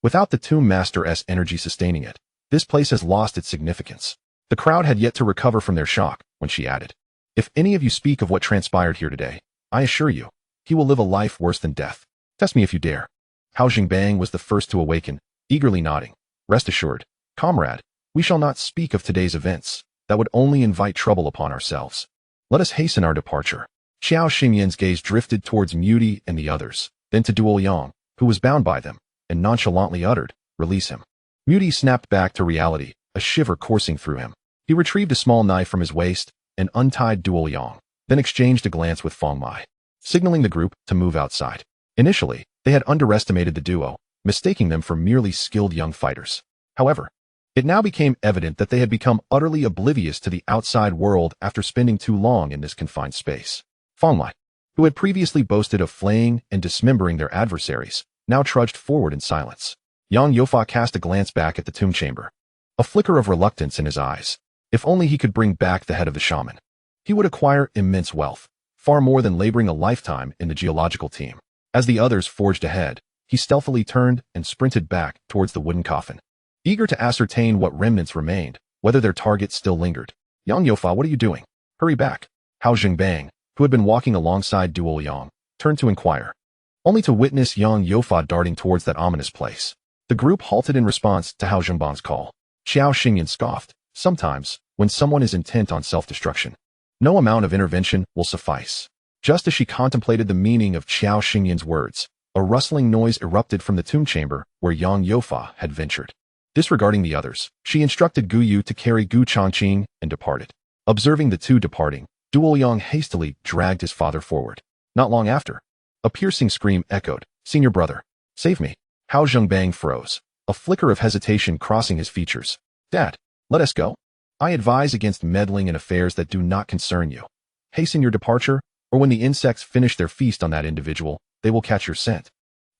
Without the tomb master's energy sustaining it, this place has lost its significance. The crowd had yet to recover from their shock when she added, "If any of you speak of what transpired here today, I assure you, he will live a life worse than death. Test me if you dare." Hao Jingbang was the first to awaken, eagerly nodding. "Rest assured, comrade, we shall not speak of today's events. That would only invite trouble upon ourselves. Let us hasten our departure." Xiao Xingyan's gaze drifted towards Muti and the others, then to Duo Yang, who was bound by them, and nonchalantly uttered, "Release him." Muti snapped back to reality, a shiver coursing through him. He retrieved a small knife from his waist and untied Duo Yang, then exchanged a glance with Feng Mai, signaling the group to move outside. Initially, they had underestimated the duo, mistaking them for merely skilled young fighters. However, it now became evident that they had become utterly oblivious to the outside world after spending too long in this confined space. Feng Mai, who had previously boasted of flaying and dismembering their adversaries, now trudged forward in silence. Yang Youfa cast a glance back at the tomb chamber, a flicker of reluctance in his eyes. If only he could bring back the head of the shaman, he would acquire immense wealth, far more than laboring a lifetime in the geological team. As the others forged ahead, he stealthily turned and sprinted back towards the wooden coffin, eager to ascertain what remnants remained, whether their target still lingered. "Yang Youfa, what are you doing? Hurry back." Hao Jingbang, who had been walking alongside Duo Yang, turned to inquire, only to witness Yang Youfa darting towards that ominous place. The group halted in response to Hao Jingbang's call. Xiao Xingyan scoffed, "Sometimes, when someone is intent on self-destruction, no amount of intervention will suffice." Just as she contemplated the meaning of Xiao Xingyan's words, a rustling noise erupted from the tomb chamber where Yang Youfa had ventured. Disregarding the others, she instructed Gu Yu to carry Gu Changqing and departed. Observing the two departing, Duo Yang hastily dragged his father forward. Not long after, a piercing scream echoed, "Senior brother, save me." Hao Jingbang froze, a flicker of hesitation crossing his features. "Dad, let us go. I advise against meddling in affairs that do not concern you. Hasten your departure, or when the insects finish their feast on that individual, they will catch your scent,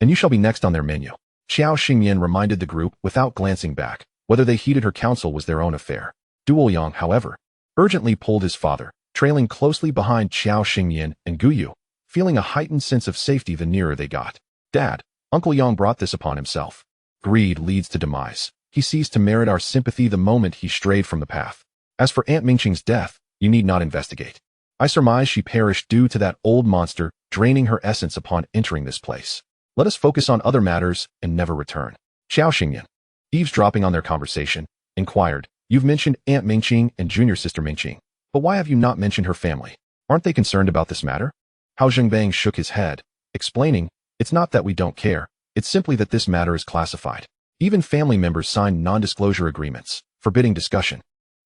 and you shall be next on their menu." Xiao Xingyan reminded the group without glancing back. Whether they heeded her counsel was their own affair. Duo Yang, however, urgently pulled his father, trailing closely behind Xiao Xingyan and Gu Yu, feeling a heightened sense of safety the nearer they got. "Dad, Uncle Yang brought this upon himself. Greed leads to demise. He ceased to merit our sympathy the moment he strayed from the path. As for Aunt Mingqing's death, you need not investigate. I surmise she perished due to that old monster draining her essence upon entering this place. Let us focus on other matters and never return." Xiao Xingyan, eavesdropping on their conversation, inquired, "You've mentioned Aunt Mingqing and junior sister Mingqing, but why have you not mentioned her family? Aren't they concerned about this matter?" Hao Jingbang shook his head, explaining, "It's not that we don't care, it's simply that this matter is classified. Even family members signed non-disclosure agreements, forbidding discussion.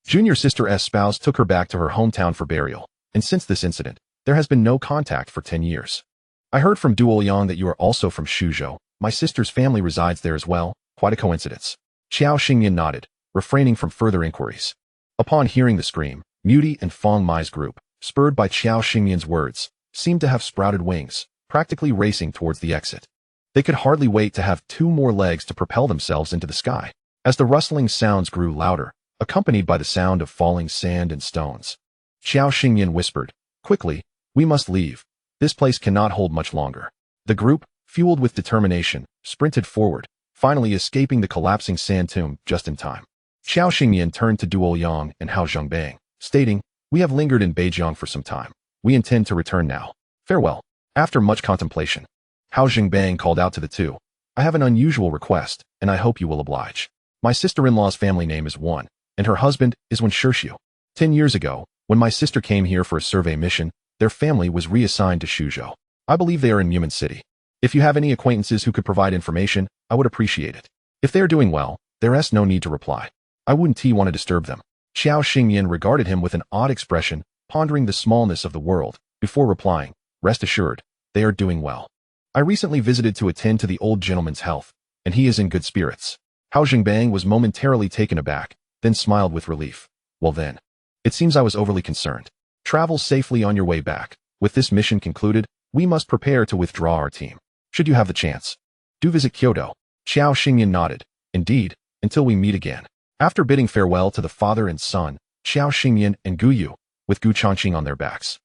Junior sister S. spouse took her back to her hometown for burial, and since this incident, there has been no contact for 10 years. I heard from Duo Yang that you are also from Shuzhou. My sister's family resides there as well. Quite a coincidence." Xiao Xingyan nodded, refraining from further inquiries. Upon hearing the scream, Muti and Feng Mai's group, spurred by Xiao Xingyan's words, seemed to have sprouted wings, practically racing towards the exit. They could hardly wait to have 2 more legs to propel themselves into the sky. As the rustling sounds grew louder, accompanied by the sound of falling sand and stones, Xiao Xingyan whispered, "Quickly, we must leave. This place cannot hold much longer." The group, fueled with determination, sprinted forward, finally escaping the collapsing sand tomb just in time. Xiao Xingyan turned to Duo Yang and Hao Jingbang, stating, "We have lingered in Beijiang for some time. We intend to return now. Farewell." After much contemplation, Hao Jingbang called out to the two, "I have an unusual request, and I hope you will oblige. My sister-in-law's family name is Wan, and her husband is Wan Shirshu. 10 years ago, when my sister came here for a survey mission, their family was reassigned to Shuzhou. I believe they are in Yumen City. If you have any acquaintances who could provide information, I would appreciate it. If they are doing well, there is no need to reply. I wouldn't want to disturb them." Xiao Xingyan regarded him with an odd expression, pondering the smallness of the world, before replying, "Rest assured, they are doing well. I recently visited to attend to the old gentleman's health, and he is in good spirits." Hao Jingbang was momentarily taken aback, then smiled with relief. "Well then, it seems I was overly concerned. Travel safely on your way back. With this mission concluded, we must prepare to withdraw our team. Should you have the chance, do visit Kyoto." Xiao Xingyan nodded. "Indeed, until we meet again." After bidding farewell to the father and son, Xiao Xingyan and Gu Yu, with Gu Changqing on their backs,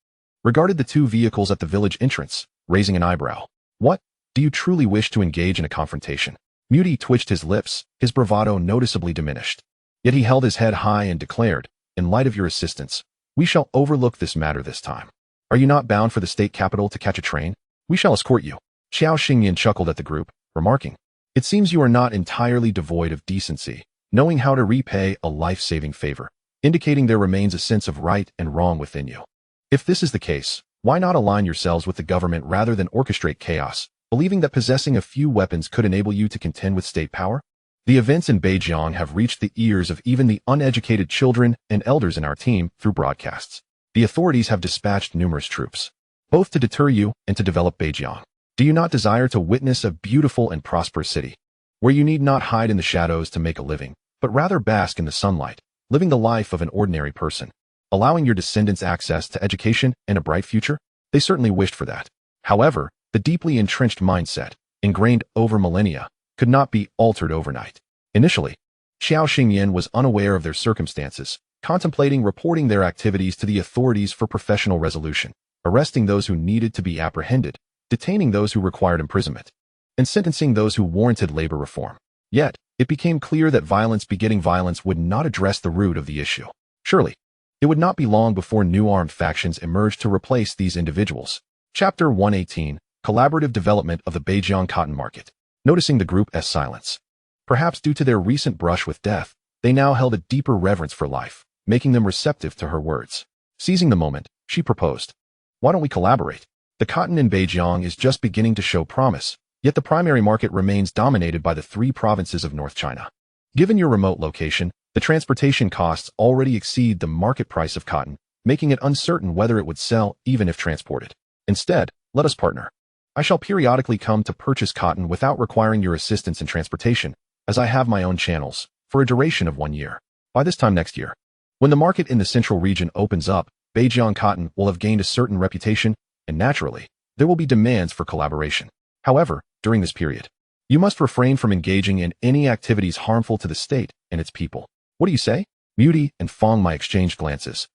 regarded the 2 vehicles at the village entrance, raising an eyebrow. What? Do you truly wish to engage in a confrontation? Muti twitched his lips, his bravado noticeably diminished. Yet he held his head high and declared, in light of your assistance, we shall overlook this matter this time. Are you not bound for the state capital to catch a train? We shall escort you. Xiao Xingyan chuckled at the group, remarking, it seems you are not entirely devoid of decency, knowing how to repay a life-saving favor, indicating there remains a sense of right and wrong within you. If this is the case, why not align yourselves with the government rather than orchestrate chaos, believing that possessing a few weapons could enable you to contend with state power? The events in Beijing have reached the ears of even the uneducated children and elders in our team through broadcasts. The authorities have dispatched numerous troops, both to deter you and to develop Beijing. Do you not desire to witness a beautiful and prosperous city, where you need not hide in the shadows to make a living, but rather bask in the sunlight, living the life of an ordinary person, allowing your descendants access to education and a bright future? They certainly wished for that. However, the deeply entrenched mindset, ingrained over millennia, could not be altered overnight. Initially, Xiao Xingyan was unaware of their circumstances, contemplating reporting their activities to the authorities for professional resolution, arresting those who needed to be apprehended, detaining those who required imprisonment, and sentencing those who warranted labor reform. Yet, it became clear that violence begetting violence would not address the root of the issue. Surely, it would not be long before new armed factions emerged to replace these individuals. Chapter 118, Collaborative Development of the Beijing Cotton Market. Noticing the group's silence. Perhaps due to their recent brush with death, they now held a deeper reverence for life, making them receptive to her words. Seizing the moment, she proposed, why don't we collaborate? The cotton in Beijing is just beginning to show promise, yet the primary market remains dominated by the 3 provinces of North China. Given your remote location, the transportation costs already exceed the market price of cotton, making it uncertain whether it would sell even if transported. Instead, let us partner. I shall periodically come to purchase cotton without requiring your assistance in transportation, as I have my own channels, for a duration of 1 year. By this time next year, when the market in the central region opens up, Beijing cotton will have gained a certain reputation, and naturally, there will be demands for collaboration. However, during this period, you must refrain from engaging in any activities harmful to the state and its people. What do you say? Muti and Feng Mai exchanged glances,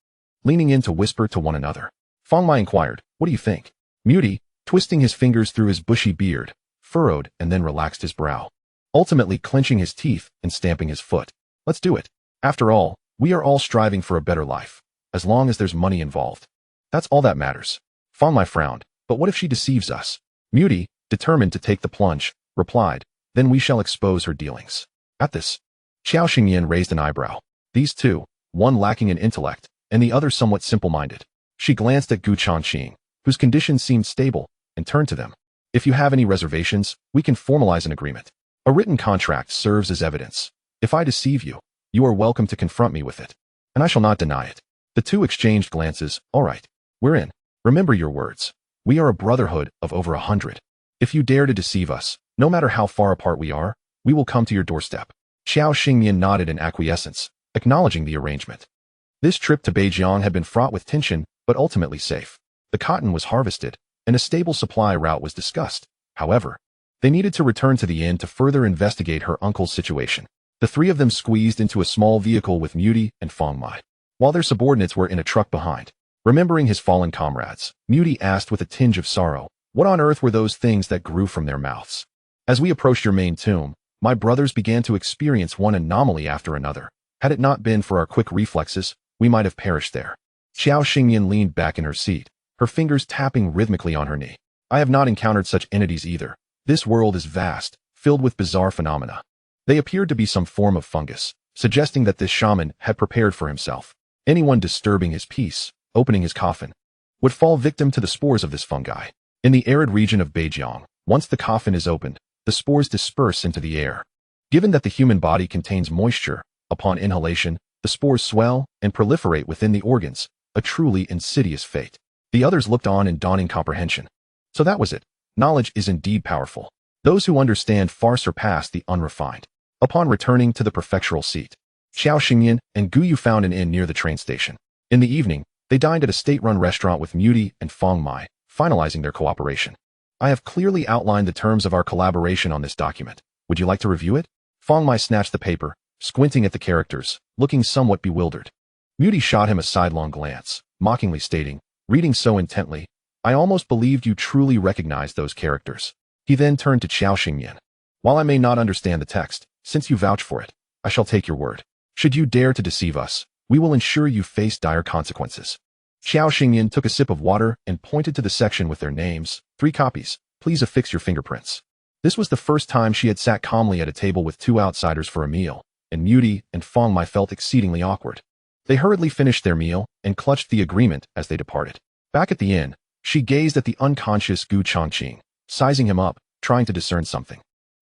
leaning in to whisper to one another. Feng Mai inquired, what do you think? Muti, twisting his fingers through his bushy beard, furrowed and then relaxed his brow, ultimately clenching his teeth and stamping his foot. Let's do it. After all, we are all striving for a better life, as long as there's money involved. That's all that matters. Feng Mai frowned, but what if she deceives us? Muti, determined to take the plunge, replied, then we shall expose her dealings. At this, Xiao Xingyan raised an eyebrow. These two, one lacking in intellect, and the other somewhat simple-minded. She glanced at Gu Changqing, whose condition seemed stable, and turned to them. If you have any reservations, we can formalize an agreement. A written contract serves as evidence. If I deceive you, you are welcome to confront me with it, and I shall not deny it. The two exchanged glances. All right, we're in. Remember your words. We are a brotherhood of over 100. If you dare to deceive us, no matter how far apart we are, we will come to your doorstep. Xiao Xingyan nodded in acquiescence, acknowledging the arrangement. This trip to Beijing had been fraught with tension, but ultimately safe. The cotton was harvested, and a stable supply route was discussed. However, they needed to return to the inn to further investigate her uncle's situation. The 3 of them squeezed into a small vehicle with Muti and Feng Mai, while their subordinates were in a truck behind. Remembering his fallen comrades, Muti asked with a tinge of sorrow, what on earth were those things that grew from their mouths? As we approached your main tomb, my brothers began to experience one anomaly after another. Had it not been for our quick reflexes, we might have perished there. Xiao Xingyan leaned back in her seat, her fingers tapping rhythmically on her knee. I have not encountered such entities either. This world is vast, filled with bizarre phenomena. They appeared to be some form of fungus, suggesting that this shaman had prepared for himself. Anyone disturbing his peace, opening his coffin, would fall victim to the spores of this fungi. In the arid region of Beijing, once the coffin is opened, the spores disperse into the air. Given that the human body contains moisture, upon inhalation, the spores swell and proliferate within the organs, a truly insidious fate. The others looked on in dawning comprehension. So that was it. Knowledge is indeed powerful. Those who understand far surpass the unrefined. Upon returning to the prefectural seat, Xiao Xingyan and Gu Yu found an inn near the train station. In the evening, they dined at a state-run restaurant with Muti and Feng Mai, finalizing their cooperation. I have clearly outlined the terms of our collaboration on this document. Would you like to review it? Feng Mai snatched the paper, squinting at the characters, looking somewhat bewildered. Muti shot him a sidelong glance, mockingly stating, reading so intently, I almost believed you truly recognized those characters. He then turned to Qiao Xingyan. While I may not understand the text, since you vouch for it, I shall take your word. Should you dare to deceive us, we will ensure you face dire consequences. Qiao Xingyan took a sip of water and pointed to the section with their names. 3 copies. Please affix your fingerprints. This was the first time she had sat calmly at a table with 2 outsiders for a meal, and Muti and Fong Mai felt exceedingly awkward. They hurriedly finished their meal and clutched the agreement as they departed. Back at the inn, she gazed at the unconscious Gu Chongqing, sizing him up, trying to discern something.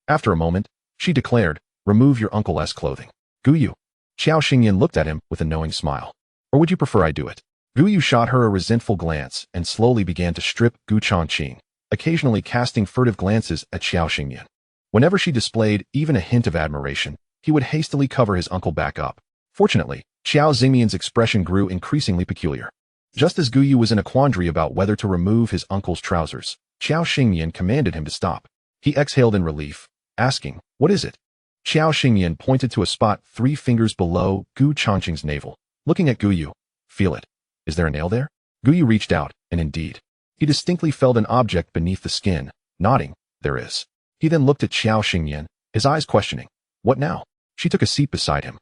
After a moment, she declared, "Remove your uncle's clothing." Gu Yu. Qiao Xingyan looked at him with a knowing smile. "Or would you prefer I do it?" Gu Yu shot her a resentful glance and slowly began to strip Gu Chongqing, occasionally casting furtive glances at Qiao Xingyan. Whenever she displayed even a hint of admiration, he would hastily cover his uncle back up. Fortunately, Qiao Xingyan's expression grew increasingly peculiar. Just as Gu Yu was in a quandary about whether to remove his uncle's trousers, Qiao Xingyan commanded him to stop. He exhaled in relief, asking, "What is it?" Qiao Xingyan pointed to a spot 3 fingers below Gu Chongqing's navel. Looking at Gu Yu, "Feel it. Is there a nail there?" Gu Yu reached out, and indeed, he distinctly felt an object beneath the skin, nodding, "There is." He then looked at Qiao Xingyan, his eyes questioning, "What now?" She took a seat beside him.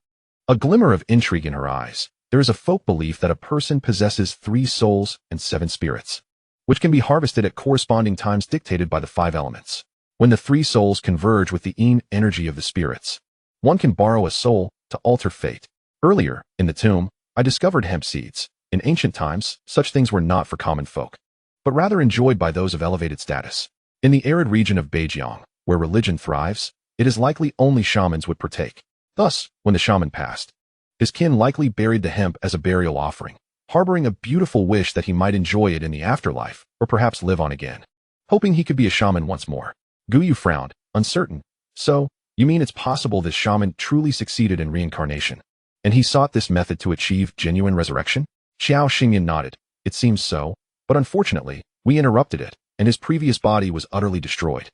A glimmer of intrigue in her eyes. There is a folk belief that a person possesses 3 souls and 7 spirits, which can be harvested at corresponding times dictated by the 5 elements. When the 3 souls converge with the yin energy of the spirits, one can borrow a soul to alter fate. Earlier, in the tomb, I discovered hemp seeds. In ancient times, such things were not for common folk, but rather enjoyed by those of elevated status. In the arid region of Beijiang, where religion thrives, it is likely only shamans would partake. Thus, when the shaman passed, his kin likely buried the hemp as a burial offering, harboring a beautiful wish that he might enjoy it in the afterlife, or perhaps live on again, hoping he could be a shaman once more. Gu Yu frowned, uncertain. "So, you mean it's possible this shaman truly succeeded in reincarnation, and he sought this method to achieve genuine resurrection?" Qiao Xingyan nodded. "It seems so, but unfortunately, we interrupted it, and his previous body was utterly destroyed.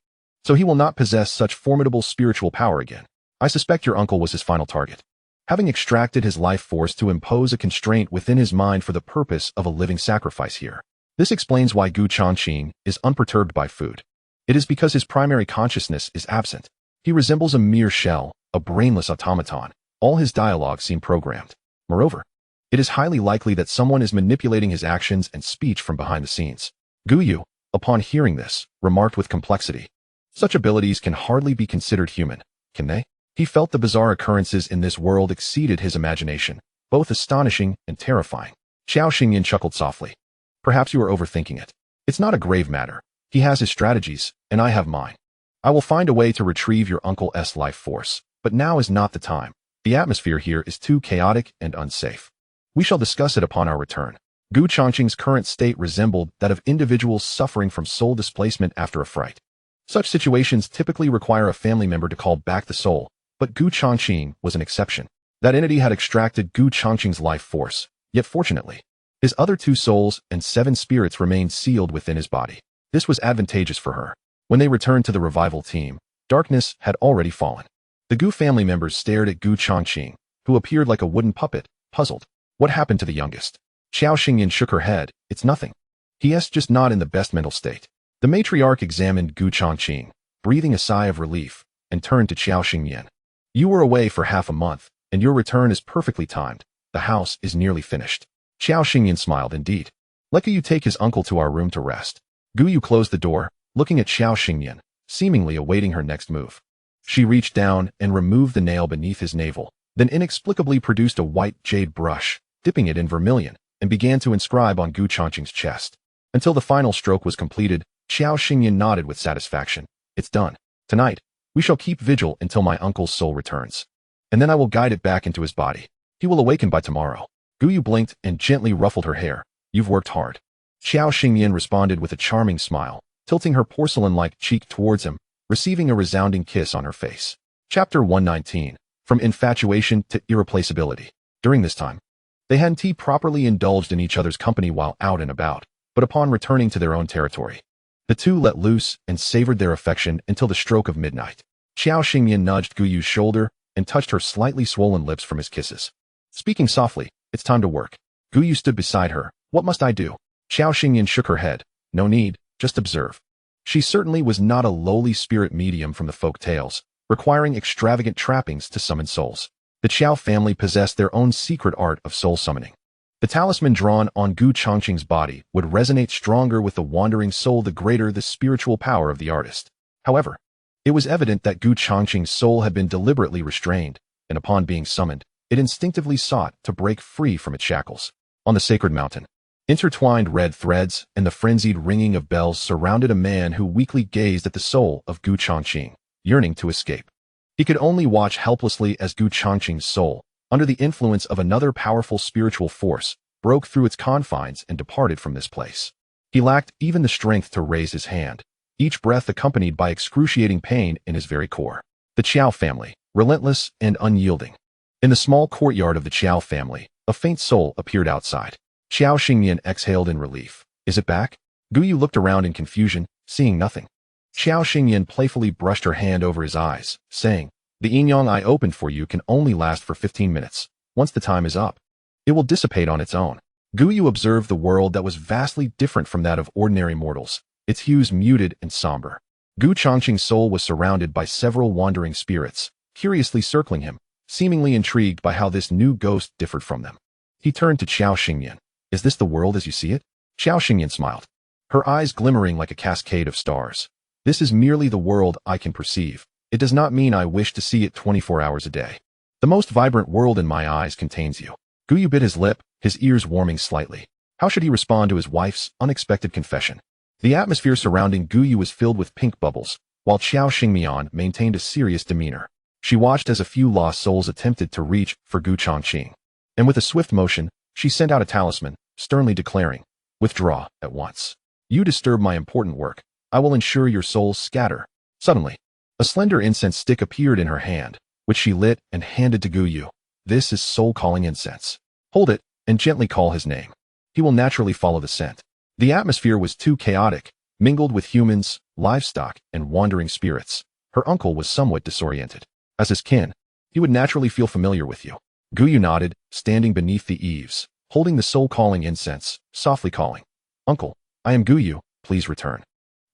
So he will not possess such formidable spiritual power again. I suspect your uncle was his final target, having extracted his life force to impose a constraint within his mind for the purpose of a living sacrifice here. This explains why Gu Chongqing is unperturbed by food. It is because his primary consciousness is absent. He resembles a mere shell, a brainless automaton. All his dialogue seem programmed. Moreover, it is highly likely that someone is manipulating his actions and speech from behind the scenes." Gu Yu, upon hearing this, remarked with complexity, "Such abilities can hardly be considered human, can they?" He felt the bizarre occurrences in this world exceeded his imagination, both astonishing and terrifying. Qiao Xingyan chuckled softly. "Perhaps you are overthinking it. It's not a grave matter. He has his strategies, and I have mine. I will find a way to retrieve your uncle's life force, but now is not the time. The atmosphere here is too chaotic and unsafe. We shall discuss it upon our return." Gu Chongqing's current state resembled that of individuals suffering from soul displacement after a fright. Such situations typically require a family member to call back the soul, but Gu Chongqing was an exception. That entity had extracted Gu Chongqing's life force, yet fortunately, his other 2 souls and 7 spirits remained sealed within his body. This was advantageous for her. When they returned to the revival team, darkness had already fallen. The Gu family members stared at Gu Chongqing, who appeared like a wooden puppet, puzzled. "What happened to the youngest?" Qiao Xingyan shook her head. "It's nothing. He is just not in the best mental state." The matriarch examined Gu Chongqing, breathing a sigh of relief, and turned to Qiao Xingyan. "You were away for half a month, and your return is perfectly timed. The house is nearly finished." Qiao Xingyan smiled. "Indeed. Let Gu Yu take his uncle to our room to rest." Gu Yu closed the door, looking at Qiao Xingyan, seemingly awaiting her next move. She reached down and removed the nail beneath his navel, then inexplicably produced a white jade brush, dipping it in vermilion, and began to inscribe on Gu Chongqing's chest. Until the final stroke was completed, Qiao Xingyan nodded with satisfaction. "It's done. Tonight, we shall keep vigil until my uncle's soul returns, and then I will guide it back into his body. He will awaken by tomorrow." Gu Yu blinked and gently ruffled her hair. "You've worked hard." Qiao Xingyan responded with a charming smile, tilting her porcelain-like cheek towards him, receiving a resounding kiss on her face. Chapter 119. From Infatuation to Irreplaceability. During this time, they hadn't properly indulged in each other's company while out and about, but upon returning to their own territory, the 2 let loose and savored their affection until the stroke of midnight. Qiao Xingyan nudged Gu Yu's shoulder and touched her slightly swollen lips from his kisses. Speaking softly, "It's time to work." Gu Yu stood beside her. "What must I do?" Qiao Xingyan shook her head. No need, just observe. She certainly was not a lowly spirit medium from the folk tales, requiring extravagant trappings to summon souls. The Qiao family possessed their own secret art of soul summoning. The talisman drawn on Gu Chongqing's body would resonate stronger with the wandering soul the greater the spiritual power of the artist. However, it was evident that Gu Chongqing's soul had been deliberately restrained, and upon being summoned, it instinctively sought to break free from its shackles. On the sacred mountain, intertwined red threads and the frenzied ringing of bells surrounded a man who weakly gazed at the soul of Gu Chongqing, yearning to escape. He could only watch helplessly as Gu Chongqing's soul, under the influence of another powerful spiritual force, broke through its confines and departed from this place. He lacked even the strength to raise his hand, each breath accompanied by excruciating pain in his very core. The Qiao family, relentless and unyielding. In the small courtyard of the Qiao family, a faint soul appeared outside. Qiao Xingyan exhaled in relief. Is it back? Guyu looked around in confusion, seeing nothing. Qiao Xingyan playfully brushed her hand over his eyes, saying, "The yin-yang I opened for you can only last for 15 minutes. Once the time is up, it will dissipate on its own." Guyu observed the world that was vastly different from that of ordinary mortals, its hues muted and somber. Gu Chongqing's soul was surrounded by several wandering spirits, curiously circling him, seemingly intrigued by how this new ghost differed from them. He turned to Qiao Xingyan. "Is this the world as you see it?" Qiao Xingyan smiled, her eyes glimmering like a cascade of stars. "This is merely the world I can perceive. It does not mean I wish to see it 24 hours a day. The most vibrant world in my eyes contains you." Guyu bit his lip, his ears warming slightly. How should he respond to his wife's unexpected confession? The atmosphere surrounding Guyu was filled with pink bubbles, while Qiao Xingmian maintained a serious demeanor. She watched as a few lost souls attempted to reach for Gu Chongqing, and with a swift motion, she sent out a talisman, sternly declaring, "Withdraw at once. You disturb my important work. I will ensure your souls scatter." Suddenly, a slender incense stick appeared in her hand, which she lit and handed to Guyu. "This is soul-calling incense. Hold it and gently call his name. He will naturally follow the scent." The atmosphere was too chaotic, mingled with humans, livestock, and wandering spirits. Her uncle was somewhat disoriented. As his kin, he would naturally feel familiar with you. Guyu nodded, standing beneath the eaves, holding the soul-calling incense, softly calling, "Uncle, I am Guyu, please return."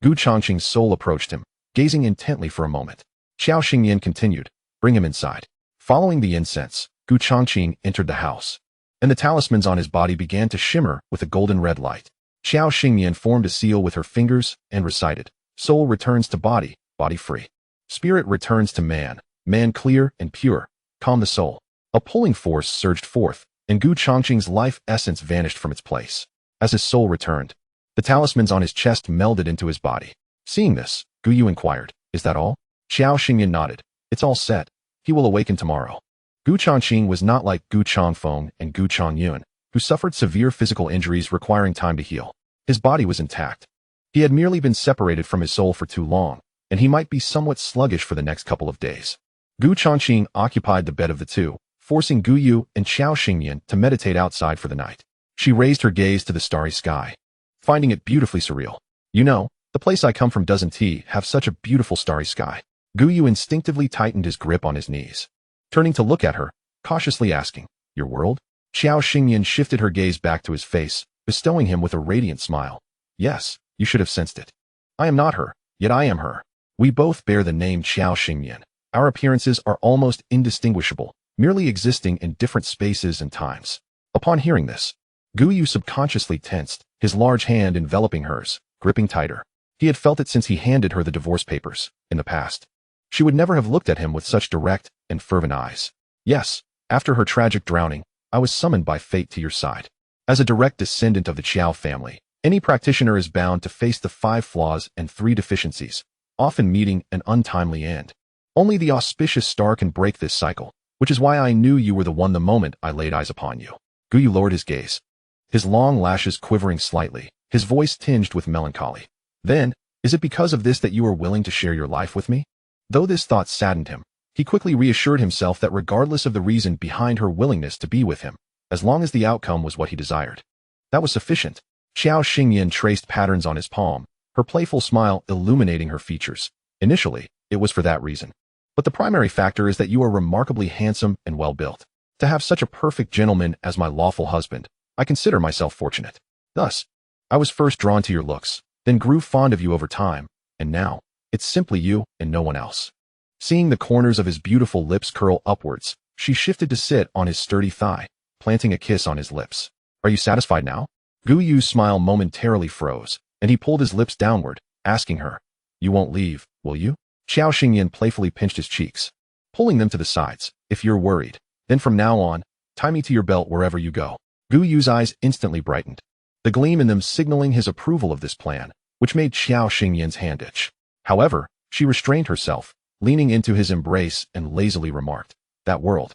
Gu Chongqing's soul approached him, gazing intently for a moment. Qiao Xingyan continued, "Bring him inside." Following the incense, Gu Chongqing entered the house, and the talismans on his body began to shimmer with a golden red light. Qiao Xingyan formed a seal with her fingers and recited, "Soul returns to body, body free. Spirit returns to man, man clear and pure, calm the soul." A pulling force surged forth, and Gu Chongqing's life essence vanished from its place. As his soul returned, the talismans on his chest melded into his body. Seeing this, Guyu inquired, "Is that all?" Qiao Xingyan nodded. "It's all set. He will awaken tomorrow." Gu Chongqing was not like Gu Chongfeng and Gu Chongyun, who suffered severe physical injuries requiring time to heal. His body was intact. He had merely been separated from his soul for too long, and he might be somewhat sluggish for the next couple of days. Gu Chongqing occupied the bed of the two, forcing Guyu and Qiao Xingyan to meditate outside for the night. She raised her gaze to the starry sky, finding it beautifully surreal. "You know, the place I come from doesn't have such a beautiful starry sky." Guyu instinctively tightened his grip on his knees, turning to look at her, cautiously asking, "Your world?" Qiao Xingyan shifted her gaze back to his face, bestowing him with a radiant smile. "Yes, you should have sensed it. I am not her, yet I am her. We both bear the name Qiao Xingyan. Our appearances are almost indistinguishable, merely existing in different spaces and times." Upon hearing this, Guyu subconsciously tensed, his large hand enveloping hers, gripping tighter. He had felt it since he handed her the divorce papers, in the past. She would never have looked at him with such direct and fervent eyes. "Yes, after her tragic drowning, I was summoned by fate to your side. As a direct descendant of the Qiao family, any practitioner is bound to face the 5 flaws and 3 deficiencies, often meeting an untimely end. Only the auspicious star can break this cycle, which is why I knew you were the one the moment I laid eyes upon you." Guyu lowered his gaze, his long lashes quivering slightly, his voice tinged with melancholy. "Then, is it because of this that you are willing to share your life with me?" Though this thought saddened him, he quickly reassured himself that regardless of the reason behind her willingness to be with him, as long as the outcome was what he desired, that was sufficient. Qiao Xingyan traced patterns on his palm, her playful smile illuminating her features. "Initially, it was for that reason. But the primary factor is that you are remarkably handsome and well-built. To have such a perfect gentleman as my lawful husband, I consider myself fortunate. Thus, I was first drawn to your looks, then grew fond of you over time, and now, it's simply you and no one else. Seeing the corners of his beautiful lips curl upwards, she shifted to sit on his sturdy thigh, planting a kiss on his lips. Are you satisfied now? Gu Yu's smile momentarily froze, and he pulled his lips downward, asking her, You won't leave, will you? Xiao Xingyan playfully pinched his cheeks, pulling them to the sides. If you're worried, then from now on, tie me to your belt wherever you go. Gu Yu's eyes instantly brightened, the gleam in them signaling his approval of this plan, which made Xiao Xingyan's hand itch. However, she restrained herself, leaning into his embrace and lazily remarked, That world,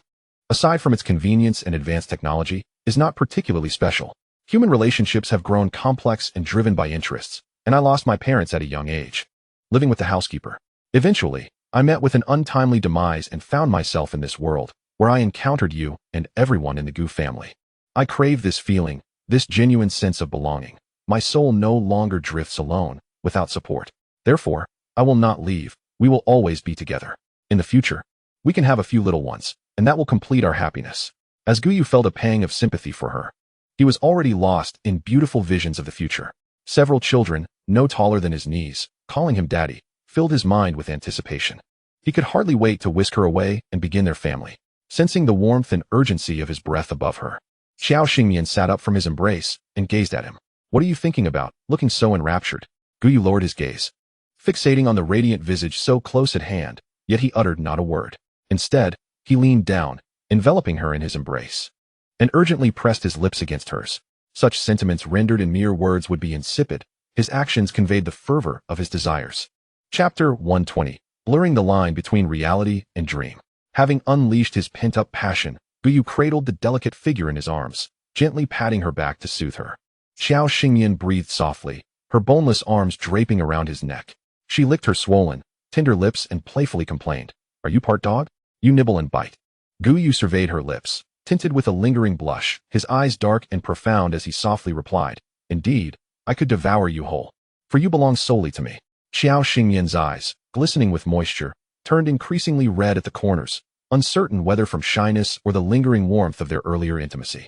aside from its convenience and advanced technology, is not particularly special. Human relationships have grown complex and driven by interests, and I lost my parents at a young age, living with the housekeeper. Eventually, I met with an untimely demise and found myself in this world, where I encountered you and everyone in the Gu family. I crave this feeling, this genuine sense of belonging. My soul no longer drifts alone, without support. Therefore, I will not leave. We will always be together. In the future, we can have a few little ones, and that will complete our happiness. As Gu Yu felt a pang of sympathy for her, he was already lost in beautiful visions of the future. Several children, no taller than his knees, calling him daddy, filled his mind with anticipation. He could hardly wait to whisk her away and begin their family. Sensing the warmth and urgency of his breath above her, Xiao Xingyan sat up from his embrace and gazed at him. What are you thinking about, looking so enraptured? Gu Yu lowered his gaze, fixating on the radiant visage so close at hand, yet he uttered not a word. Instead, he leaned down, enveloping her in his embrace, and urgently pressed his lips against hers. Such sentiments rendered in mere words would be insipid. His actions conveyed the fervor of his desires. Chapter 120. Blurring the line between reality and dream. Having unleashed his pent-up passion, Gu Yu cradled the delicate figure in his arms, gently patting her back to soothe her. Xiao Xingyan breathed softly, her boneless arms draping around his neck. She licked her swollen, tender lips and playfully complained, Are you part dog? You nibble and bite. Gu Yu surveyed her lips, tinted with a lingering blush, his eyes dark and profound as he softly replied, Indeed, I could devour you whole, for you belong solely to me. Xiao Xingyan's eyes, glistening with moisture, turned increasingly red at the corners, uncertain whether from shyness or the lingering warmth of their earlier intimacy.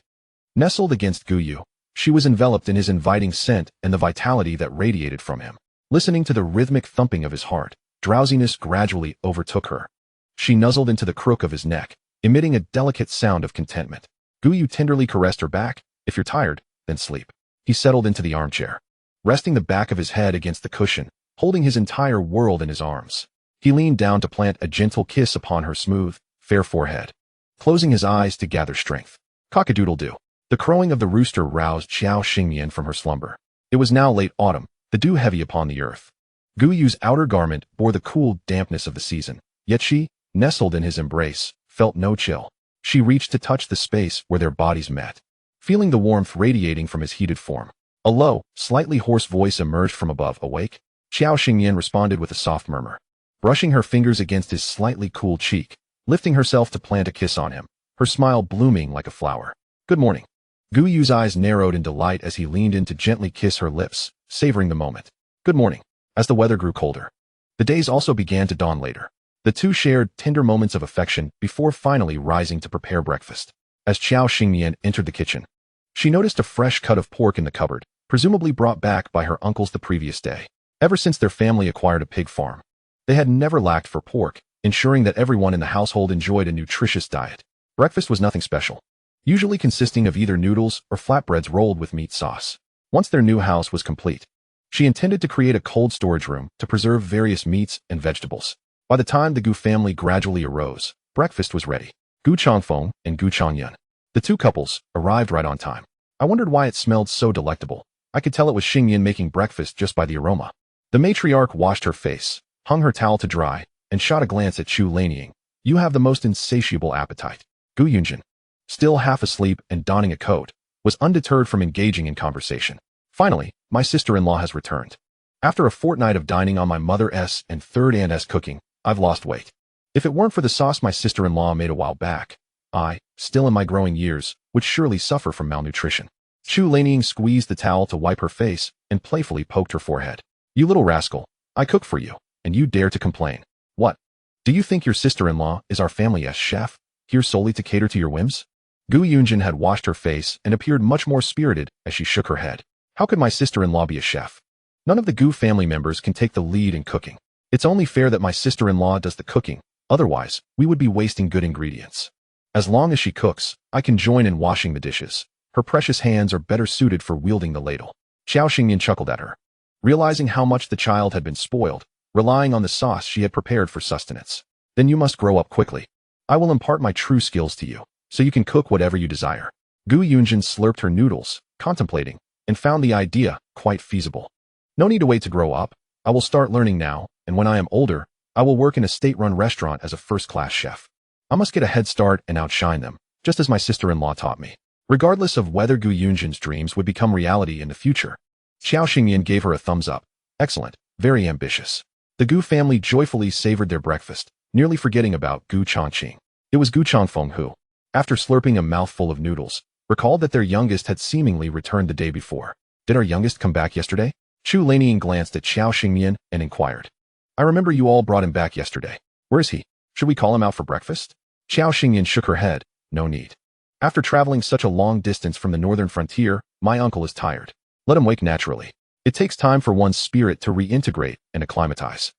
Nestled against Gu Yu, she was enveloped in his inviting scent and the vitality that radiated from him. Listening to the rhythmic thumping of his heart, drowsiness gradually overtook her. She nuzzled into the crook of his neck, emitting a delicate sound of contentment. Gu Yu tenderly caressed her back. If you're tired, then sleep. He settled into the armchair, resting the back of his head against the cushion, holding his entire world in his arms. He leaned down to plant a gentle kiss upon her smooth, fair forehead, closing his eyes to gather strength. Cock-a-doodle-doo. The crowing of the rooster roused Xiao Xingyan from her slumber. It was now late autumn, the dew heavy upon the earth. Gu Yu's outer garment bore the cool dampness of the season, yet she, nestled in his embrace, felt no chill. She reached to touch the space where their bodies met, feeling the warmth radiating from his heated form. A low, slightly hoarse voice emerged from above. Awake? Xiao Xingyan responded with a soft murmur, brushing her fingers against his slightly cool cheek, lifting herself to plant a kiss on him, her smile blooming like a flower. Good morning. Gu Yu's eyes narrowed in delight as he leaned in to gently kiss her lips, savoring the moment. Good morning. As the weather grew colder, the days also began to dawn later. The two shared tender moments of affection before finally rising to prepare breakfast. As Xiao Xingyan entered the kitchen, she noticed a fresh cut of pork in the cupboard, presumably brought back by her uncles the previous day. Ever since their family acquired a pig farm, they had never lacked for pork, ensuring that everyone in the household enjoyed a nutritious diet. Breakfast was nothing special, usually consisting of either noodles or flatbreads rolled with meat sauce. Once their new house was complete, she intended to create a cold storage room to preserve various meats and vegetables. By the time the Gu family gradually arose, breakfast was ready. Gu Changfeng and Gu Changyun, the two couples, arrived right on time. I wondered why it smelled so delectable. I could tell it was Xingyan making breakfast just by the aroma. The matriarch washed her face, hung her towel to dry, and shot a glance at Chu Lanying. You have the most insatiable appetite. Gu Yunjin, still half asleep and donning a coat, was undeterred from engaging in conversation. Finally, my sister-in-law has returned. After a fortnight of dining on my mother-s and third aunt-s cooking, I've lost weight. If it weren't for the sauce my sister-in-law made a while back, I, still in my growing years, would surely suffer from malnutrition. Chu Lanying squeezed the towel to wipe her face and playfully poked her forehead. You little rascal, I cook for you, and you dare to complain. What? Do you think your sister-in-law is our family's chef, here solely to cater to your whims? Gu Yunjin had washed her face and appeared much more spirited as she shook her head. How could my sister-in-law be a chef? None of the Gu family members can take the lead in cooking. It's only fair that my sister-in-law does the cooking, otherwise, we would be wasting good ingredients. As long as she cooks, I can join in washing the dishes. Her precious hands are better suited for wielding the ladle. Xiao Xingyan chuckled at her. Realizing how much the child had been spoiled, relying on the sauce she had prepared for sustenance. Then you must grow up quickly. I will impart my true skills to you, so you can cook whatever you desire. Gu Yunjin slurped her noodles, contemplating, and found the idea quite feasible. No need to wait to grow up. I will start learning now, and when I am older, I will work in a state-run restaurant as a first-class chef. I must get a head start and outshine them, just as my sister-in-law taught me. Regardless of whether Gu Yunjin's dreams would become reality in the future, Xiao Xingyan gave her a thumbs up. Excellent, very ambitious. The Gu family joyfully savored their breakfast, nearly forgetting about Gu Changqing. It was Gu Changfeng who, after slurping a mouthful of noodles, recalled that their youngest had seemingly returned the day before. Did our youngest come back yesterday? Chu Lanian glanced at Xiao Xingyan and inquired. I remember you all brought him back yesterday. Where is he? Should we call him out for breakfast? Xiao Xingyan shook her head. No need. After traveling such a long distance from the northern frontier, my uncle is tired. Let him wake naturally. It takes time for one's spirit to reintegrate and acclimatize.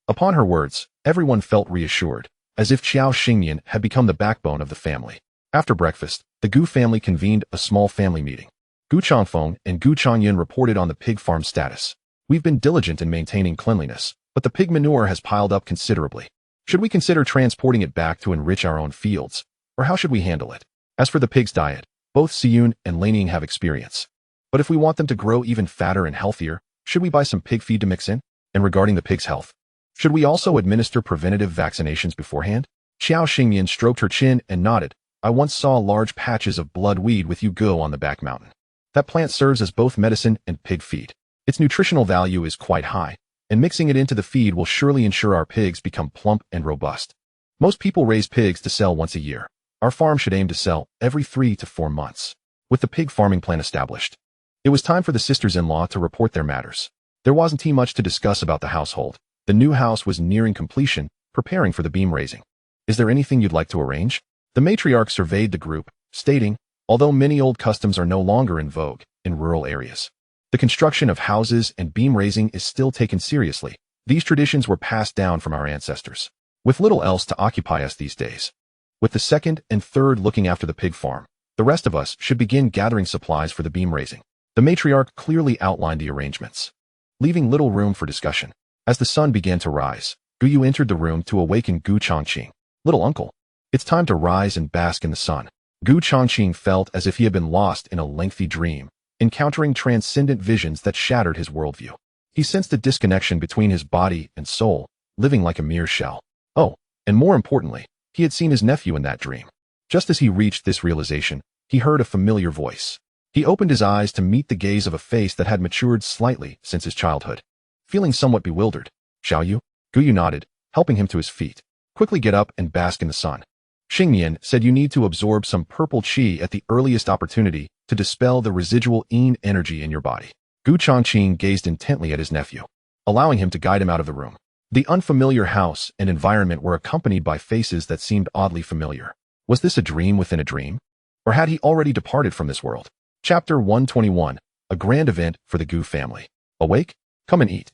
Upon her words, everyone felt reassured, as if Xiao Xingyan had become the backbone of the family. After breakfast, the Gu family convened a small family meeting. Gu Changfeng and Gu Changyan reported on the pig farm status. We've been diligent in maintaining cleanliness, but the pig manure has piled up considerably. Should we consider transporting it back to enrich our own fields, or how should we handle it? As for the pig's diet, both Siyun and Laning have experience. But if we want them to grow even fatter and healthier, should we buy some pig feed to mix in? And regarding the pig's health, should we also administer preventative vaccinations beforehand? Xiao Xingyan stroked her chin and nodded. I once saw large patches of bloodweed with Yugo on the back mountain. That plant serves as both medicine and pig feed. Its nutritional value is quite high, and mixing it into the feed will surely ensure our pigs become plump and robust. Most people raise pigs to sell once a year. Our farm should aim to sell every 3 to 4 months. With the pig farming plan established, it was time for the sisters-in-law to report their matters. There wasn't much to discuss about the household. The new house was nearing completion, preparing for the beam raising. Is there anything you'd like to arrange? The matriarch surveyed the group, stating, although many old customs are no longer in vogue in rural areas, the construction of houses and beam raising is still taken seriously. These traditions were passed down from our ancestors, with little else to occupy us these days. With the second and third looking after the pig farm, the rest of us should begin gathering supplies for the beam raising. The matriarch clearly outlined the arrangements, leaving little room for discussion. As the sun began to rise, Gu Yu entered the room to awaken Gu Changqing. Little uncle, it's time to rise and bask in the sun. Gu Changqing felt as if he had been lost in a lengthy dream, encountering transcendent visions that shattered his worldview. He sensed a disconnection between his body and soul, living like a mere shell. Oh, and more importantly, he had seen his nephew in that dream. Just as he reached this realization, he heard a familiar voice. He opened his eyes to meet the gaze of a face that had matured slightly since his childhood. Feeling somewhat bewildered, Shall you? Gu Yu nodded, helping him to his feet. Quickly get up and bask in the sun. Xingyan said you need to absorb some purple qi at the earliest opportunity to dispel the residual yin energy in your body. Gu Changqing gazed intently at his nephew, allowing him to guide him out of the room. The unfamiliar house and environment were accompanied by faces that seemed oddly familiar. Was this a dream within a dream? Or had he already departed from this world? Chapter 121, a grand event for the Gu family. Awake? Come and eat.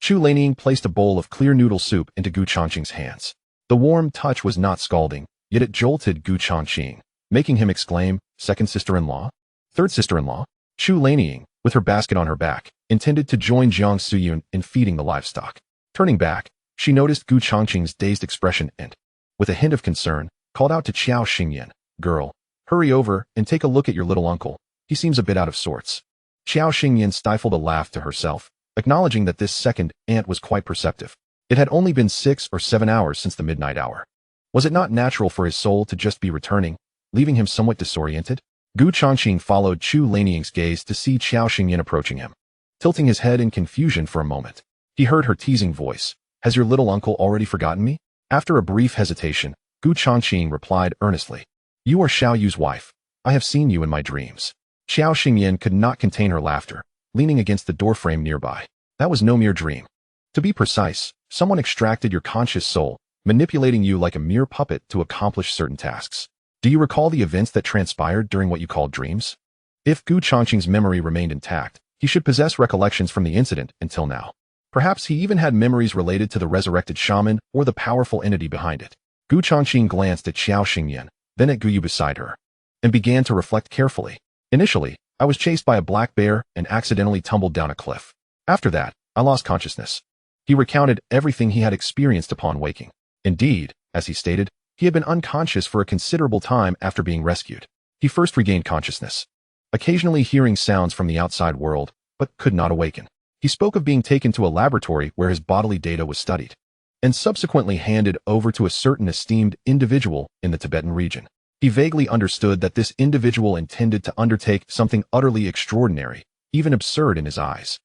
Chu Lanian placed a bowl of clear noodle soup into Gu Changqing's hands. The warm touch was not scalding, yet it jolted Gu Changqing, making him exclaim, second sister-in-law? Third sister-in-law? Chu Lanian, with her basket on her back, intended to join Jiang Suyun in feeding the livestock. Turning back, she noticed Gu Changqing's dazed expression and, with a hint of concern, called out to Xiao Xingyan, girl, hurry over and take a look at your little uncle. He seems a bit out of sorts. Xiao Xingyan stifled a laugh to herself, acknowledging that this second aunt was quite perceptive. It had only been 6 or 7 hours since the midnight hour. Was it not natural for his soul to just be returning, leaving him somewhat disoriented? Gu Changqing followed Chu Lanian's gaze to see Xiao Xingyan approaching him. Tilting his head in confusion for a moment, he heard her teasing voice. Has your little uncle already forgotten me? After a brief hesitation, Gu Changqing replied earnestly. You are Xiao Yu's wife. I have seen you in my dreams. Xiao Xingyan could not contain her laughter, leaning against the doorframe nearby. That was no mere dream. To be precise, someone extracted your conscious soul, manipulating you like a mere puppet to accomplish certain tasks. Do you recall the events that transpired during what you called dreams? If Gu Changqing's memory remained intact, He should possess recollections from the incident until now. Perhaps he even had memories related to the resurrected shaman or the powerful entity behind it. Gu Changqing glanced at Xiao Xingyan, then at Guyu beside her, and began to reflect carefully. Initially, I was chased by a black bear and accidentally tumbled down a cliff. After that, I lost consciousness. He recounted everything he had experienced upon waking. Indeed, as he stated, he had been unconscious for a considerable time after being rescued. He first regained consciousness, occasionally hearing sounds from the outside world, but could not awaken. He spoke of being taken to a laboratory where his bodily data was studied, and subsequently handed over to a certain esteemed individual in the Tibetan region. He vaguely understood that this individual intended to undertake something utterly extraordinary, even absurd in his eyes.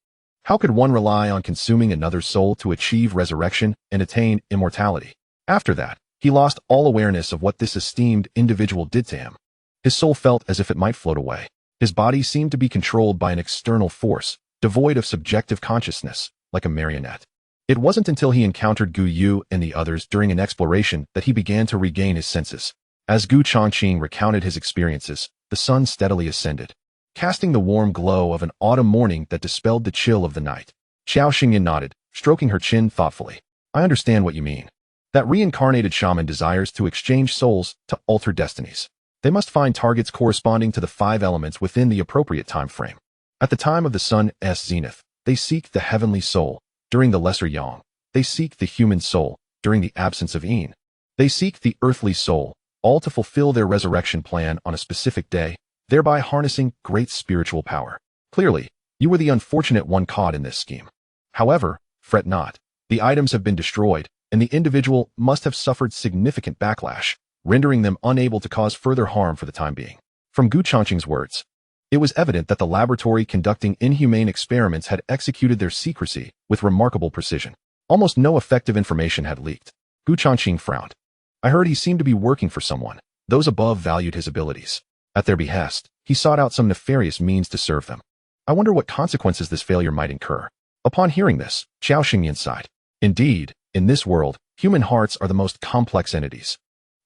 How could one rely on consuming another's soul to achieve resurrection and attain immortality? After that, he lost all awareness of what this esteemed individual did to him. His soul felt as if it might float away. His body seemed to be controlled by an external force, devoid of subjective consciousness, like a marionette. It wasn't until he encountered Gu Yu and the others during an exploration that he began to regain his senses. As Gu Changqing recounted his experiences, the sun steadily ascended, casting the warm glow of an autumn morning that dispelled the chill of the night. Xiao Xingyan nodded, stroking her chin thoughtfully. I understand what you mean. That reincarnated shaman desires to exchange souls to alter destinies. They must find targets corresponding to the 5 elements within the appropriate time frame. At the time of the sun's zenith, they seek the heavenly soul. During the lesser yang, they seek the human soul. During the absence of yin, they seek the earthly soul, all to fulfill their resurrection plan on a specific day, thereby harnessing great spiritual power. Clearly, you were the unfortunate one caught in this scheme. However, fret not. The items have been destroyed, and the individual must have suffered significant backlash, rendering them unable to cause further harm for the time being. From Gu Changqing's words, it was evident that the laboratory conducting inhumane experiments had executed their secrecy with remarkable precision. Almost no effective information had leaked. Gu Changqing frowned. I heard he seemed to be working for someone. Those above valued his abilities. At their behest, he sought out some nefarious means to serve them. I wonder what consequences this failure might incur. Upon hearing this, Xiao Xingyan sighed. Indeed, in this world, human hearts are the most complex entities.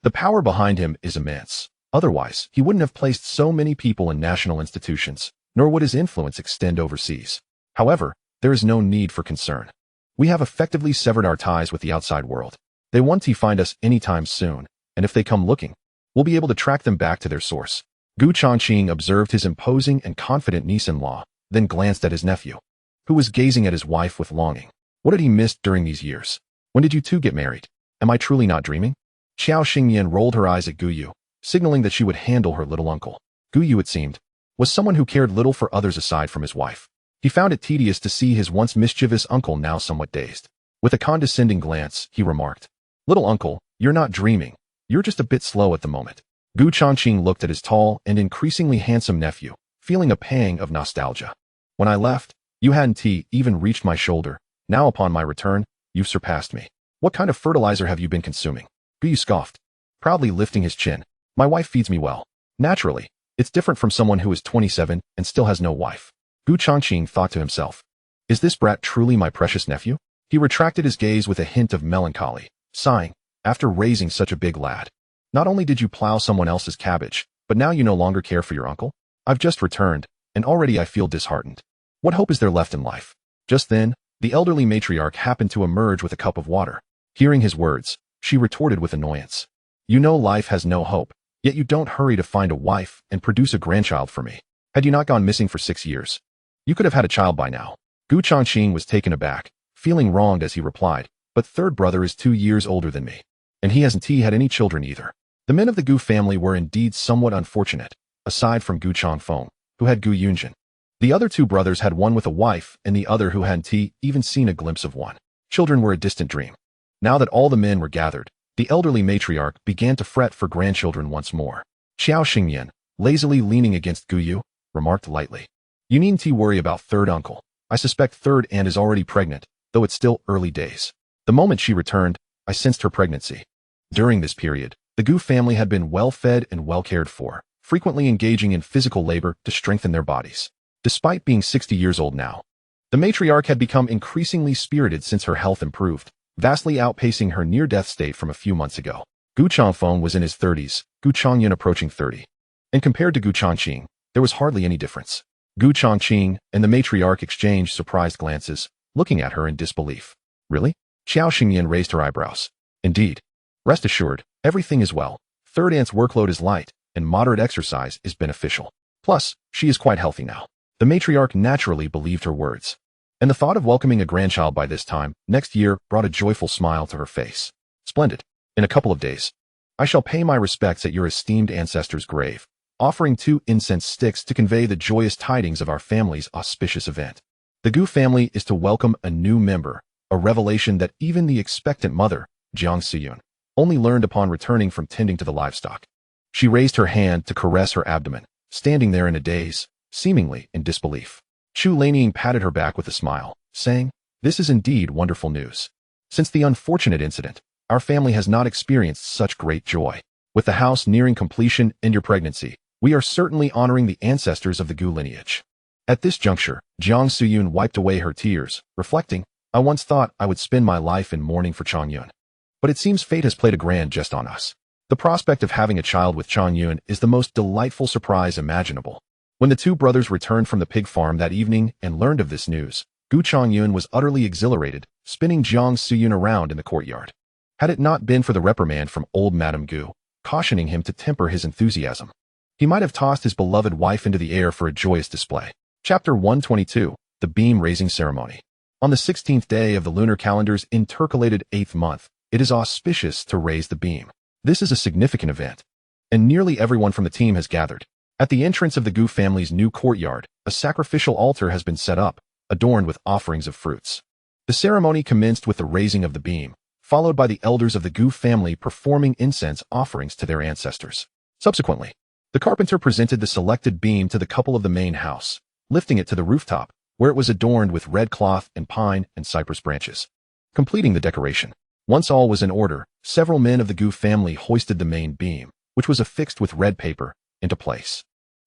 The power behind him is immense. Otherwise, he wouldn't have placed so many people in national institutions, nor would his influence extend overseas. However, there is no need for concern. We have effectively severed our ties with the outside world. They won't find us anytime soon, and if they come looking, we'll be able to track them back to their source. Gu Changqing observed his imposing and confident niece-in-law, then glanced at his nephew, who was gazing at his wife with longing. What had he missed during these years? When did you two get married? Am I truly not dreaming? Xiao Xingyan rolled her eyes at Gu Yu, signaling that she would handle her little uncle. Gu Yu, it seemed, was someone who cared little for others aside from his wife. He found it tedious to see his once mischievous uncle now somewhat dazed. With a condescending glance, he remarked, Little uncle, you're not dreaming. You're just a bit slow at the moment. Gu Changqing looked at his tall and increasingly handsome nephew, feeling a pang of nostalgia. When I left, you hadn't even reached my shoulder. Now upon my return, you've surpassed me. What kind of fertilizer have you been consuming? Gu Yu scoffed, proudly lifting his chin. My wife feeds me well. Naturally, it's different from someone who is 27 and still has no wife. Gu Changqing thought to himself, is this brat truly my precious nephew? He retracted his gaze with a hint of melancholy, sighing, after raising such a big lad. Not only did you plow someone else's cabbage, but now you no longer care for your uncle? I've just returned, and already I feel disheartened. What hope is there left in life? Just then, the elderly matriarch happened to emerge with a cup of water. Hearing his words, she retorted with annoyance. You know life has no hope, yet you don't hurry to find a wife and produce a grandchild for me. Had you not gone missing for 6 years, you could have had a child by now. Gu Changqing was taken aback, feeling wronged as he replied, but third brother is 2 years older than me, and he hasn't had any children either. The men of the Gu family were indeed somewhat unfortunate, aside from Gu Changfeng, who had Gu Yunjin. The other 2 brothers had one with a wife and the other who hadn't even seen a glimpse of one. Children were a distant dream. Now that all the men were gathered, the elderly matriarch began to fret for grandchildren once more. Xiao Xingyan, lazily leaning against Gu Yu, remarked lightly, You needn't worry about third uncle. I suspect third aunt is already pregnant, though it's still early days. The moment she returned, I sensed her pregnancy. During this period, the Gu family had been well fed and well cared for, frequently engaging in physical labor to strengthen their bodies. Despite being 60 years old now, the matriarch had become increasingly spirited since her health improved, vastly outpacing her near-death state from a few months ago. Gu Changfeng was in his 30s, Gu Changyan approaching 30. And compared to Gu Changqing, there was hardly any difference. Gu Chongqing and the matriarch exchanged surprised glances, looking at her in disbelief. Really? Xiao Xingyan raised her eyebrows. Indeed. Rest assured, everything is well. Third aunt's workload is light, and moderate exercise is beneficial. Plus, she is quite healthy now. The matriarch naturally believed her words. And the thought of welcoming a grandchild by this time, next year, brought a joyful smile to her face. Splendid. In a couple of days, I shall pay my respects at your esteemed ancestor's grave, offering 2 incense sticks to convey the joyous tidings of our family's auspicious event. The Gu family is to welcome a new member, a revelation that even the expectant mother, Jiang Siyun, only learned upon returning from tending to the livestock. She raised her hand to caress her abdomen, standing there in a daze, seemingly in disbelief. Chu Lanying patted her back with a smile, saying, "This is indeed wonderful news. Since the unfortunate incident, our family has not experienced such great joy. With the house nearing completion and your pregnancy, we are certainly honoring the ancestors of the Gu lineage." At this juncture, Jiang Suyun wiped away her tears, reflecting, "I once thought I would spend my life in mourning for Changyun. But it seems fate has played a grand jest on us. The prospect of having a child with Changyun is the most delightful surprise imaginable." When the 2 brothers returned from the pig farm that evening and learned of this news, Gu Changyun was utterly exhilarated, spinning Jiang Suyun around in the courtyard. Had it not been for the reprimand from old Madame Gu, cautioning him to temper his enthusiasm, he might have tossed his beloved wife into the air for a joyous display. Chapter 122, The Beam-Raising Ceremony. On the 16th day of the lunar calendar's intercalated 8th month, it is auspicious to raise the beam. This is a significant event, and nearly everyone from the team has gathered. At the entrance of the Gu family's new courtyard, a sacrificial altar has been set up, adorned with offerings of fruits. The ceremony commenced with the raising of the beam, followed by the elders of the Gu family performing incense offerings to their ancestors. Subsequently, the carpenter presented the selected beam to the couple of the main house, lifting it to the rooftop, where it was adorned with red cloth and pine and cypress branches. Completing the decoration. Once all was in order, several men of the Gu family hoisted the main beam, which was affixed with red paper, into place,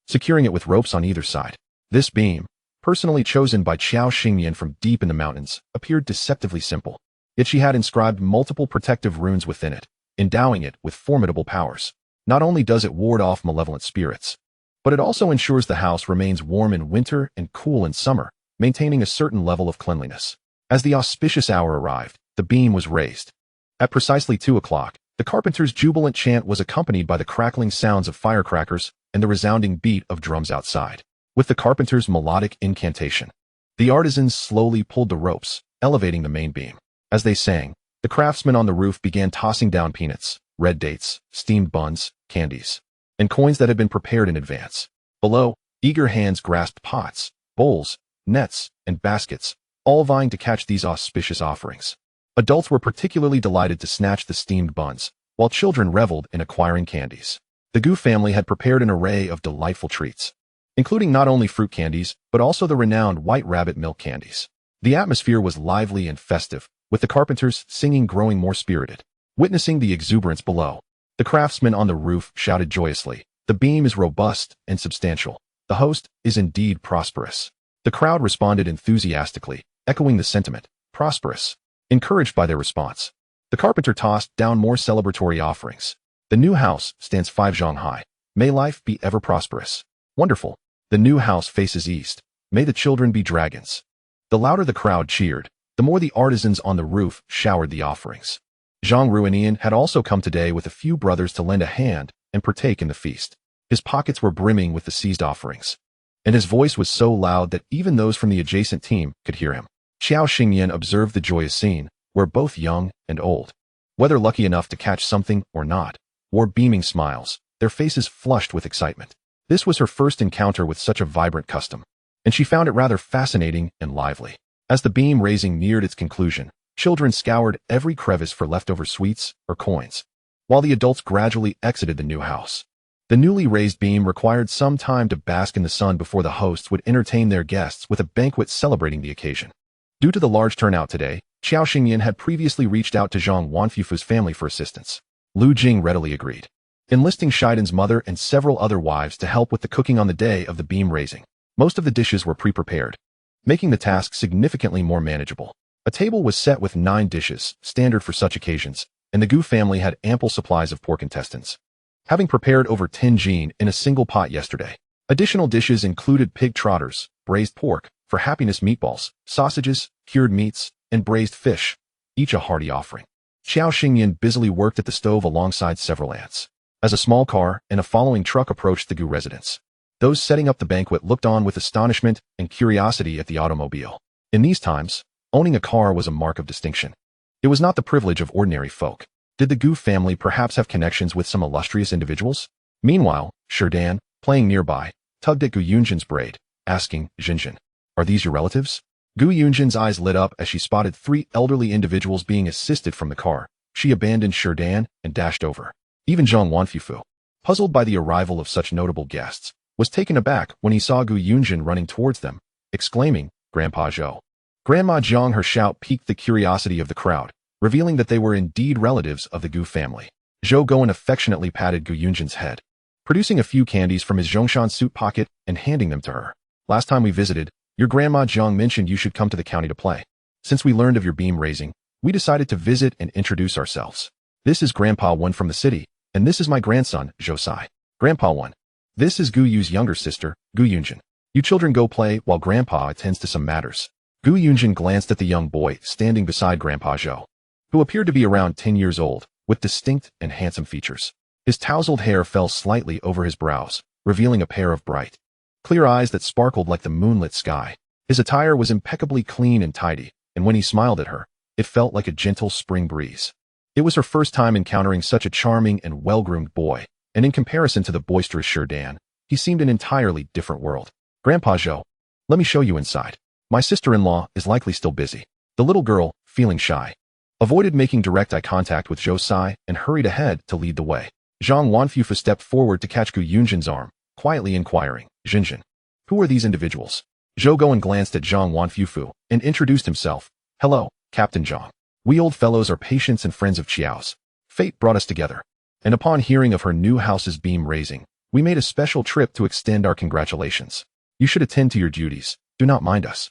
securing it with ropes on either side. This beam, personally chosen by Xiao Xingyan from deep in the mountains, appeared deceptively simple. Yet she had inscribed multiple protective runes within it, endowing it with formidable powers. Not only does it ward off malevolent spirits, but it also ensures the house remains warm in winter and cool in summer, maintaining a certain level of cleanliness. As the auspicious hour arrived, the beam was raised. At precisely 2 o'clock, the carpenter's jubilant chant was accompanied by the crackling sounds of firecrackers and the resounding beat of drums outside. With the carpenter's melodic incantation, the artisans slowly pulled the ropes, elevating the main beam. As they sang, the craftsmen on the roof began tossing down peanuts, red dates, steamed buns, candies, and coins that had been prepared in advance. Below, eager hands grasped pots, bowls, nets, and baskets, all vying to catch these auspicious offerings. Adults were particularly delighted to snatch the steamed buns, while children reveled in acquiring candies. The Gu family had prepared an array of delightful treats, including not only fruit candies, but also the renowned white rabbit milk candies. The atmosphere was lively and festive, with the carpenters singing growing more spirited. Witnessing the exuberance below, the craftsmen on the roof shouted joyously, "The beam is robust and substantial. The host is indeed prosperous." The crowd responded enthusiastically, echoing the sentiment, "Prosperous." Encouraged by their response, the carpenter tossed down more celebratory offerings. "The new house stands 5 zhang high. May life be ever prosperous." "Wonderful. The new house faces east. May the children be dragons." The louder the crowd cheered, the more the artisans on the roof showered the offerings. Zhang Ruinian had also come today with a few brothers to lend a hand and partake in the feast. His pockets were brimming with the seized offerings, and his voice was so loud that even those from the adjacent team could hear him. Xiao Xingyan observed the joyous scene, where both young and old, whether lucky enough to catch something or not, wore beaming smiles, their faces flushed with excitement. This was her first encounter with such a vibrant custom, and she found it rather fascinating and lively. As the beam raising neared its conclusion, children scoured every crevice for leftover sweets or coins, while the adults gradually exited the new house. The newly raised beam required some time to bask in the sun before the hosts would entertain their guests with a banquet celebrating the occasion. Due to the large turnout today, Xiao Xingyan had previously reached out to Zhang Wanfufu's family for assistance. Lu Jing readily agreed, enlisting Shiden's mother and several other wives to help with the cooking on the day of the beam raising. Most of the dishes were pre-prepared, making the task significantly more manageable. A table was set with 9 dishes, standard for such occasions, and the Gu family had ample supplies of pork intestines, having prepared over 10 jin in a single pot yesterday. Additional dishes included pig trotters, braised pork, for happiness meatballs, sausages, cured meats, and braised fish, each a hearty offering. Xiao Xingyan busily worked at the stove alongside several ants. As a small car and a following truck approached the Gu residence, those setting up the banquet looked on with astonishment and curiosity at the automobile. In these times, owning a car was a mark of distinction. It was not the privilege of ordinary folk. Did the Gu family perhaps have connections with some illustrious individuals? Meanwhile, Sherdan, playing nearby, tugged at Gu Yunjin's braid, asking, Jinjin, are these your relatives? Gu Yunjin's eyes lit up as she spotted 3 elderly individuals being assisted from the car. She abandoned Sherdan and dashed over. Even Zhang Wanfufu, puzzled by the arrival of such notable guests, was taken aback when he saw Gu Yunjin running towards them, exclaiming, Grandpa Zhou. Grandma Jiang, her shout piqued the curiosity of the crowd, revealing that they were indeed relatives of the Gu family. Zhou Gowen affectionately patted Gu Yunjin's head, producing a few candies from his Zhongshan suit pocket and handing them to her. Last time we visited, your Grandma Jiang mentioned you should come to the county to play. Since we learned of your beam raising, we decided to visit and introduce ourselves. This is Grandpa Wen from the city, and this is my grandson, Zhou Sai. Grandpa Wen. This is Gu Yu's younger sister, Gu Yunjin. You children go play while Grandpa attends to some matters. Gu Yunjin glanced at the young boy standing beside Grandpa Zhou, who appeared to be around 10 years old, with distinct and handsome features. His tousled hair fell slightly over his brows, revealing a pair of bright, clear eyes that sparkled like the moonlit sky. His attire was impeccably clean and tidy, and when he smiled at her, it felt like a gentle spring breeze. It was her first time encountering such a charming and well-groomed boy, and in comparison to the boisterous Sherdan, he seemed an entirely different world. Grandpa Zhou, let me show you inside. My sister-in-law is likely still busy. The little girl, feeling shy, avoided making direct eye contact with Zhou Sai and hurried ahead to lead the way. Zhang Wanfufu stepped forward to catch Gu Yunjin's arm, quietly inquiring, Jinjin, who are these individuals? Zhou Gowen glanced at Zhang Wanfufu and introduced himself. Hello, Captain Zhang. We old fellows are patients and friends of Qiao's. Fate brought us together, and upon hearing of her new house's beam raising, we made a special trip to extend our congratulations. You should attend to your duties. Do not mind us.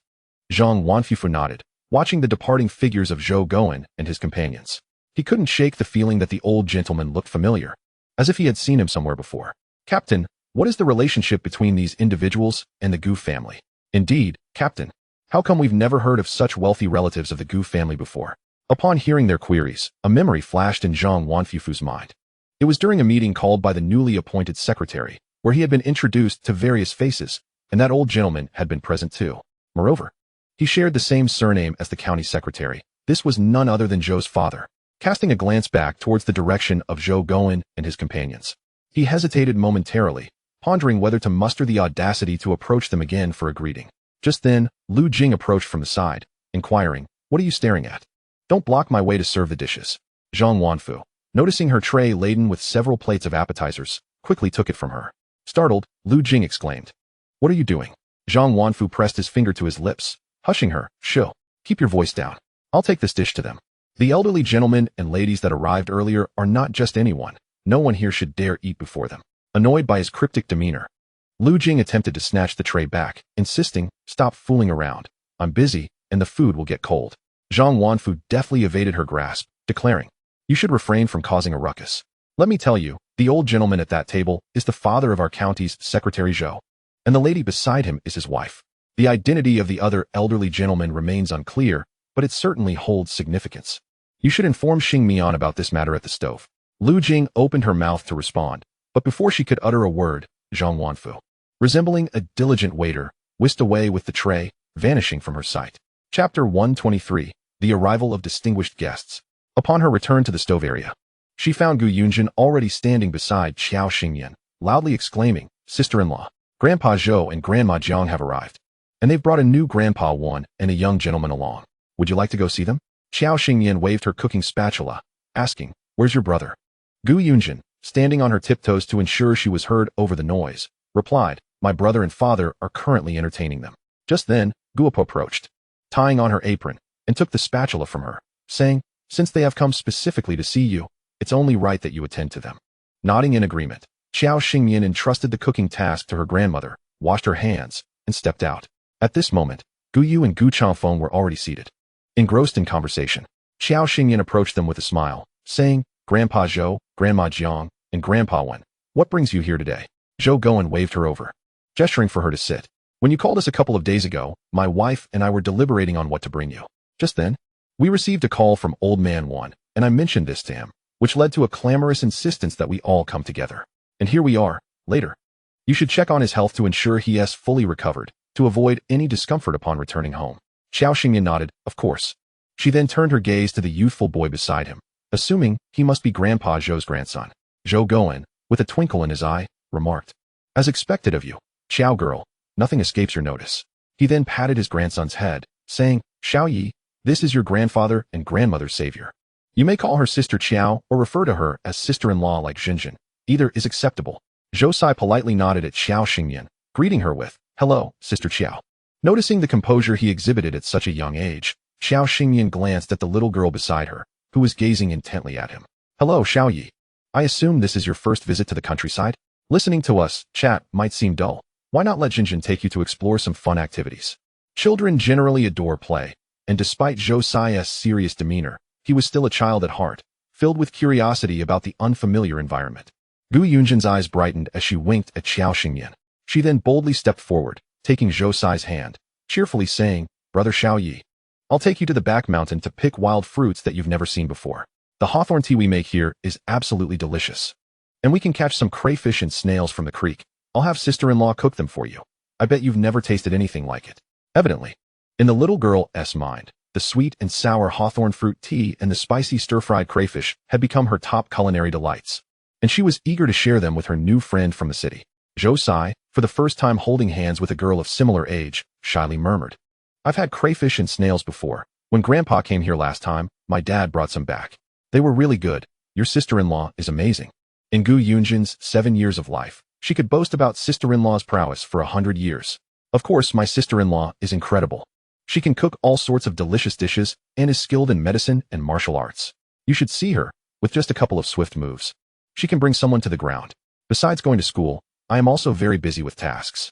Zhang Wanfufu nodded, watching the departing figures of Zhou Gowen and his companions. He couldn't shake the feeling that the old gentleman looked familiar, as if he had seen him somewhere before. Captain, what is the relationship between these individuals and the Gu family? Indeed, Captain. How come we've never heard of such wealthy relatives of the Gu family before? Upon hearing their queries, a memory flashed in Zhang Wanfufu's mind. It was during a meeting called by the newly appointed secretary, where he had been introduced to various faces, and that old gentleman had been present too. Moreover, he shared the same surname as the county secretary. This was none other than Zhou's father. Casting a glance back towards the direction of Zhou Gowen and his companions, he hesitated momentarily, pondering whether to muster the audacity to approach them again for a greeting. Just then, Lu Jing approached from the side, inquiring, What are you staring at? Don't block my way to serve the dishes. Zhang Wanfu, noticing her tray laden with several plates of appetizers, quickly took it from her. Startled, Lu Jing exclaimed, What are you doing? Zhang Wanfu pressed his finger to his lips, hushing her. Shoo, keep your voice down. I'll take this dish to them. The elderly gentlemen and ladies that arrived earlier are not just anyone. No one here should dare eat before them. Annoyed by his cryptic demeanor, Lu Jing attempted to snatch the tray back, insisting, Stop fooling around. I'm busy, and the food will get cold. Zhang Wanfu deftly evaded her grasp, declaring, You should refrain from causing a ruckus. Let me tell you, the old gentleman at that table is the father of our county's Secretary Zhou, and the lady beside him is his wife. The identity of the other elderly gentleman remains unclear, but it certainly holds significance. You should inform Xing Mian about this matter at the stove. Lu Jing opened her mouth to respond, but before she could utter a word, Zhang Wanfu, resembling a diligent waiter, whisked away with the tray, vanishing from her sight. Chapter 123, The Arrival of Distinguished Guests. Upon her return to the stove area, she found Gu Yunjin already standing beside Xiao Xingyan, loudly exclaiming, Sister-in-law, Grandpa Zhou and Grandma Jiang have arrived, and they've brought a new Grandpa Wan and a young gentleman along. Would you like to go see them? Xiao Xingyan waved her cooking spatula, asking, Where's your brother? Gu Yunjin, standing on her tiptoes to ensure she was heard over the noise, replied, My brother and father are currently entertaining them. Just then, Guopo approached, tying on her apron, and took the spatula from her, saying, Since they have come specifically to see you, it's only right that you attend to them. Nodding in agreement, Xiao Xingyan entrusted the cooking task to her grandmother, washed her hands, and stepped out. At this moment, Gu Yu and Gu Changfeng were already seated. Engrossed in conversation, Xiao Xingyan approached them with a smile, saying, Grandpa Zhou, Grandma Jiang, and Grandpa Wen, what brings you here today? Zhou Gowen waved her over. gesturing for her to sit. When you called us a couple of days ago, my wife and I were deliberating on what to bring you. Just then, we received a call from Old Man 1, and I mentioned this to him, which led to a clamorous insistence that we all come together. And here we are, later. You should check on his health to ensure he has fully recovered, to avoid any discomfort upon returning home. Xiao Xingyan nodded, of course. She then turned her gaze to the youthful boy beside him, assuming he must be Grandpa Zhou's grandson. Zhou Goen, with a twinkle in his eye, remarked, "As expected of you, Xiao girl, nothing escapes your notice." He then patted his grandson's head, saying, "Xiao Yi, this is your grandfather and grandmother's savior. You may call her Sister Qiao or refer to her as sister-in-law like Xinjin. Either is acceptable." Zhou Sai politely nodded at Xiao Xingyan, greeting her with, "Hello, Sister Qiao." Noticing the composure he exhibited at such a young age, Xiao Xingyan glanced at the little girl beside her, who was gazing intently at him. "Hello, Xiao Yi. I assume this is your first visit to the countryside? Listening to us chat might seem dull. Why not let Xinjin take you to explore some fun activities?" Children generally adore play, and despite Zhou Sai's serious demeanor, he was still a child at heart, filled with curiosity about the unfamiliar environment. Gu Yunjin's eyes brightened as she winked at Xiao Xingyan. She then boldly stepped forward, taking Zhou Sai's hand, cheerfully saying, "Brother Xiao Yi, I'll take you to the back mountain to pick wild fruits that you've never seen before. The hawthorn tea we make here is absolutely delicious. And we can catch some crayfish and snails from the creek. I'll have sister-in-law cook them for you. I bet you've never tasted anything like it." Evidently, in the little girl's mind, the sweet and sour hawthorn fruit tea and the spicy stir-fried crayfish had become her top culinary delights, and she was eager to share them with her new friend from the city. Zhou Sai, for the first time holding hands with a girl of similar age, shyly murmured, "I've had crayfish and snails before. When Grandpa came here last time, my dad brought some back. They were really good. Your sister-in-law is amazing." In Gu Yunjin's 7 years of life, she could boast about sister-in-law's prowess for 100 years. "Of course, my sister-in-law is incredible. She can cook all sorts of delicious dishes and is skilled in medicine and martial arts. You should see her, with just a couple of swift moves. She can bring someone to the ground. Besides going to school, I am also very busy with tasks.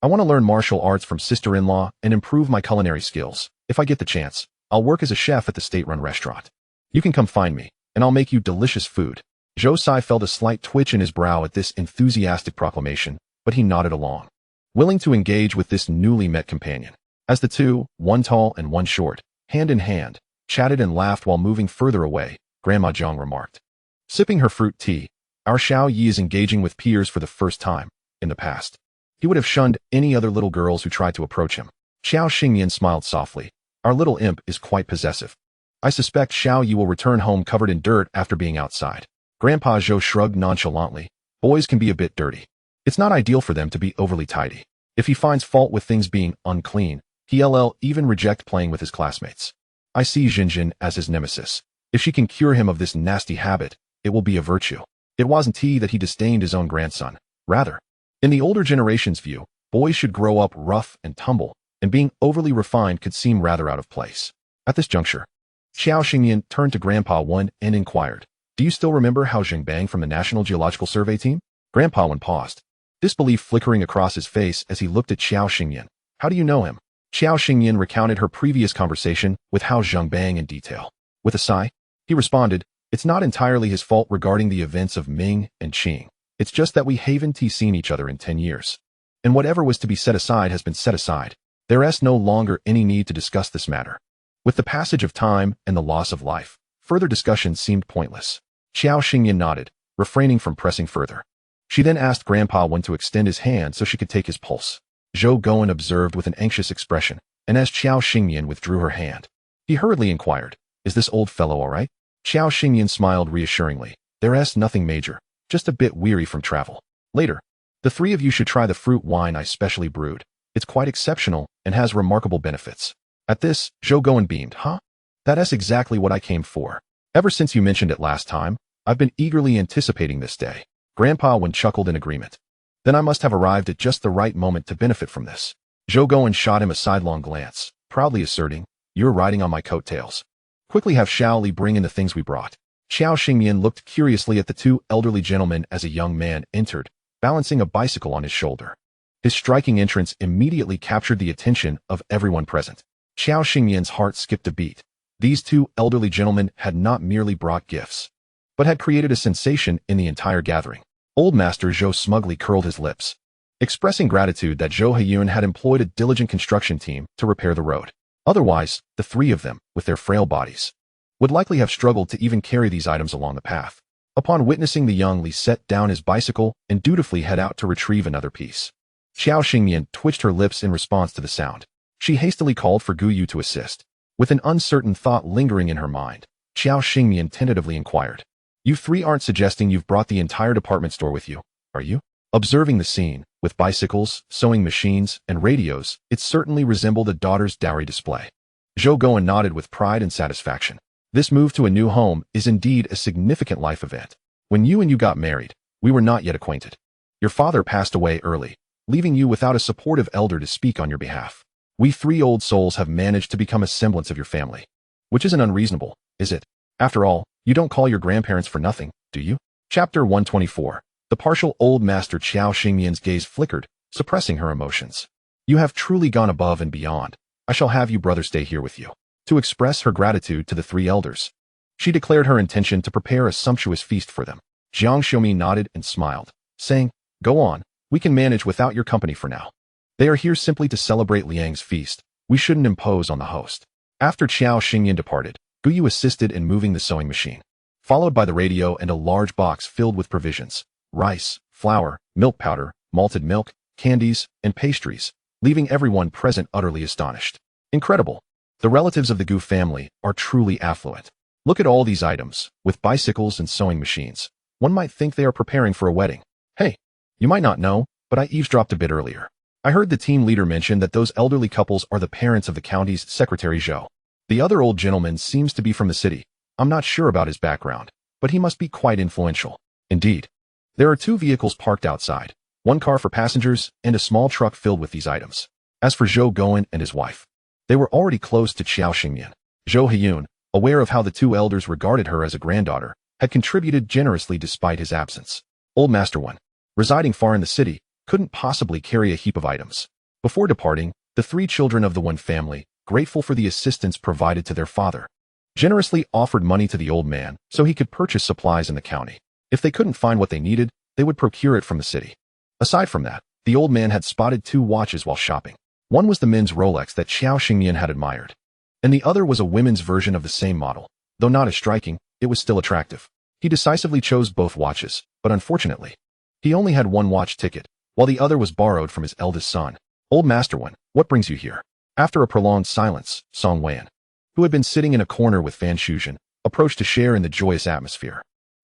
I want to learn martial arts from sister-in-law and improve my culinary skills. If I get the chance, I'll work as a chef at the state-run restaurant. You can come find me, and I'll make you delicious food." Zhou Sai felt a slight twitch in his brow at this enthusiastic proclamation, but he nodded along, willing to engage with this newly met companion. As the two, one tall and one short, hand in hand, chatted and laughed while moving further away, Grandma Zhang remarked, sipping her fruit tea, "Our Xiao Yi is engaging with peers for the first time. In the past, he would have shunned any other little girls who tried to approach him." Xiao Xingyan smiled softly. "Our little imp is quite possessive. I suspect Xiao Yi will return home covered in dirt after being outside." Grandpa Zhou shrugged nonchalantly. "Boys can be a bit dirty. It's not ideal for them to be overly tidy. If he finds fault with things being unclean, he'll even reject playing with his classmates. I see Xinjin as his nemesis. If she can cure him of this nasty habit, it will be a virtue." It wasn't that he disdained his own grandson. Rather, in the older generation's view, boys should grow up rough and tumble, and being overly refined could seem rather out of place. At this juncture, Xiao Xingyan turned to Grandpa Wen and inquired, "Do you still remember Hao Jingbang from the National Geological Survey team?" Grandpa Wen paused, disbelief flickering across his face as he looked at Xiao Xingyan. "How do you know him?" Xiao Xingyan recounted her previous conversation with Hao Jingbang in detail. With a sigh, he responded, "It's not entirely his fault regarding the events of Ming and Qing. It's just that we haven't seen each other in 10 years. And whatever was to be set aside has been set aside. There's no longer any need to discuss this matter." With the passage of time and the loss of life, further discussion seemed pointless. Xiao Xingyan nodded, refraining from pressing further. She then asked Grandpa Wen to extend his hand so she could take his pulse. Zhou Goen observed with an anxious expression, and as Xiao Xingyan withdrew her hand, he hurriedly inquired, "Is this old fellow all right?" Xiao Xingyan smiled reassuringly. "There's nothing major, just a bit weary from travel. Later, the three of you should try the fruit wine I specially brewed. It's quite exceptional and has remarkable benefits." At this, Zhou Goen beamed. "Huh? That's exactly what I came for. Ever since you mentioned it last time, I've been eagerly anticipating this day." Grandpa Wen chuckled in agreement. "Then I must have arrived at just the right moment to benefit from this." Zhou Goen shot him a sidelong glance, proudly asserting, "You're riding on my coattails. Quickly have Xiao Li bring in the things we brought." Xiao Xingyan looked curiously at the two elderly gentlemen as a young man entered, balancing a bicycle on his shoulder. His striking entrance immediately captured the attention of everyone present. Xiao Xingyan's heart skipped a beat. These two elderly gentlemen had not merely brought gifts, but had created a sensation in the entire gathering. Old Master Zhou smugly curled his lips. expressing gratitude that Zhou Heiyun had employed a diligent construction team to repair the road. Otherwise, the three of them, with their frail bodies, would likely have struggled to even carry these items along the path. Upon witnessing the young Li set down his bicycle and dutifully head out to retrieve another piece, Xiao Xingmian twitched her lips in response to the sound. She hastily called for Gu Yu to assist. With an uncertain thought lingering in her mind, Xiao Xingmian tentatively inquired, "You three aren't suggesting you've brought the entire department store with you, are you?" Observing the scene, with bicycles, sewing machines, and radios, it certainly resembled a daughter's dowry display. Zhou Guan nodded with pride and satisfaction. This move to a new home is indeed a significant life event. When you got married, we were not yet acquainted. Your father passed away early, leaving you without a supportive elder to speak on your behalf. We three old souls have managed to become a semblance of your family. Which isn't unreasonable, is it? After all, you don't call your grandparents for nothing, do you? Chapter 124. The partial old master Xiao Xingmian's gaze flickered, suppressing her emotions. You have truly gone above and beyond. I shall have you brother stay here with you. To express her gratitude to the three elders, she declared her intention to prepare a sumptuous feast for them. Jiang Xiaomi nodded and smiled, saying, "Go on, we can manage without your company for now. They are here simply to celebrate Liang's feast. We shouldn't impose on the host." After Xiao Xingyan departed, Gu Yu assisted in moving the sewing machine, followed by the radio and a large box filled with provisions, rice, flour, milk powder, malted milk, candies, and pastries, leaving everyone present utterly astonished. Incredible. The relatives of the Gu family are truly affluent. Look at all these items, with bicycles and sewing machines. One might think they are preparing for a wedding. Hey, you might not know, but I eavesdropped a bit earlier. I heard the team leader mention that those elderly couples are the parents of the county's secretary Zhou. The other old gentleman seems to be from the city. I'm not sure about his background, but he must be quite influential. Indeed. There are 2 vehicles parked outside, 1 car for passengers and a small truck filled with these items. As for Zhou Guan and his wife, they were already close to Xiao Xingmian. Zhou Heiyun, aware of how the 2 elders regarded her as a granddaughter, had contributed generously despite his absence. Old Master One, residing far in the city, couldn't possibly carry a heap of items. Before departing, the 3 children of the One family, grateful for the assistance provided to their father, generously offered money to the old man so he could purchase supplies in the county. If they couldn't find what they needed, they would procure it from the city. Aside from that, the old man had spotted 2 watches while shopping. One was the men's Rolex that Xiao Xingmian had admired, and the other was a women's version of the same model. Though not as striking, it was still attractive. He decisively chose both watches, but unfortunately, he only had 1 watch ticket, while the other was borrowed from his eldest son. Old Master One, what brings you here? After a prolonged silence, Song Wan, who had been sitting in a corner with Fan Shuzhen, approached to share in the joyous atmosphere.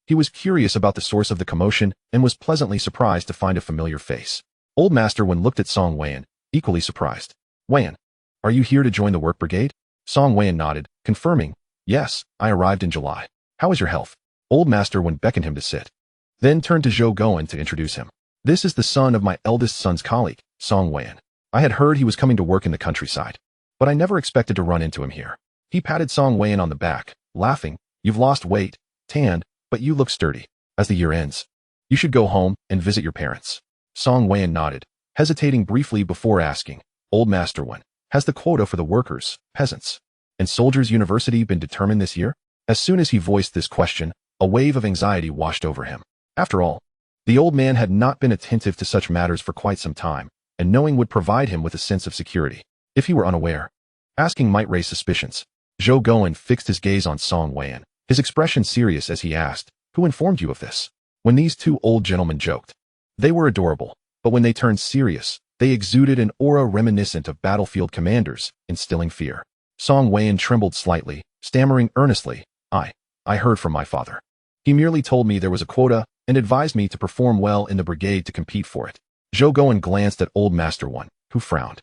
He was curious about the source of the commotion and was pleasantly surprised to find a familiar face. Old Master Wan looked at Song Wan, equally surprised. "Wan, are you here to join the work brigade?" Song Wan nodded, confirming, "Yes, I arrived in July. How is your health?" Old Master Wan beckoned him to sit, then turned to Zhou Guan to introduce him. "This is the son of my eldest son's colleague, Song Wan. I had heard he was coming to work in the countryside, but I never expected to run into him here." He patted Song Wan on the back, laughing, "You've lost weight, tanned, but you look sturdy. As the year ends, you should go home and visit your parents." Song Wan nodded, hesitating briefly before asking, "Old Master One, has the quota for the workers, peasants, and soldiers' university been determined this year?" As soon as he voiced this question, a wave of anxiety washed over him. After all, the old man had not been attentive to such matters for quite some time, and knowing would provide him with a sense of security. If he were unaware, asking might raise suspicions. Zhou Guan fixed his gaze on Song Wan, his expression serious as he asked, "Who informed you of this?" When these 2 old gentlemen joked, they were adorable, but when they turned serious, they exuded an aura reminiscent of battlefield commanders, instilling fear. Song Wan trembled slightly, stammering earnestly, I heard from my father. He merely told me there was a quota and advised me to perform well in the brigade to compete for it." Zhou Guan glanced at Old Master One, who frowned.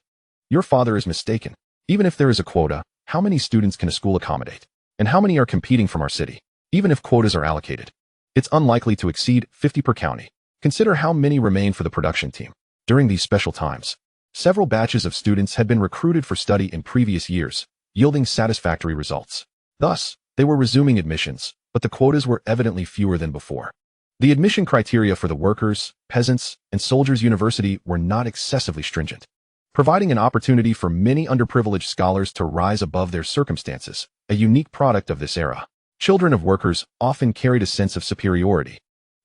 "Your father is mistaken. Even if there is a quota, how many students can a school accommodate? And how many are competing from our city? Even if quotas are allocated, it's unlikely to exceed 50 per county. Consider how many remain for the production team. During these special times, several batches of students had been recruited for study in previous years, yielding satisfactory results. Thus, they were resuming admissions, but the quotas were evidently fewer than before. The admission criteria for the workers, peasants, and soldiers' university were not excessively stringent, providing an opportunity for many underprivileged scholars to rise above their circumstances, a unique product of this era. Children of workers often carried a sense of superiority,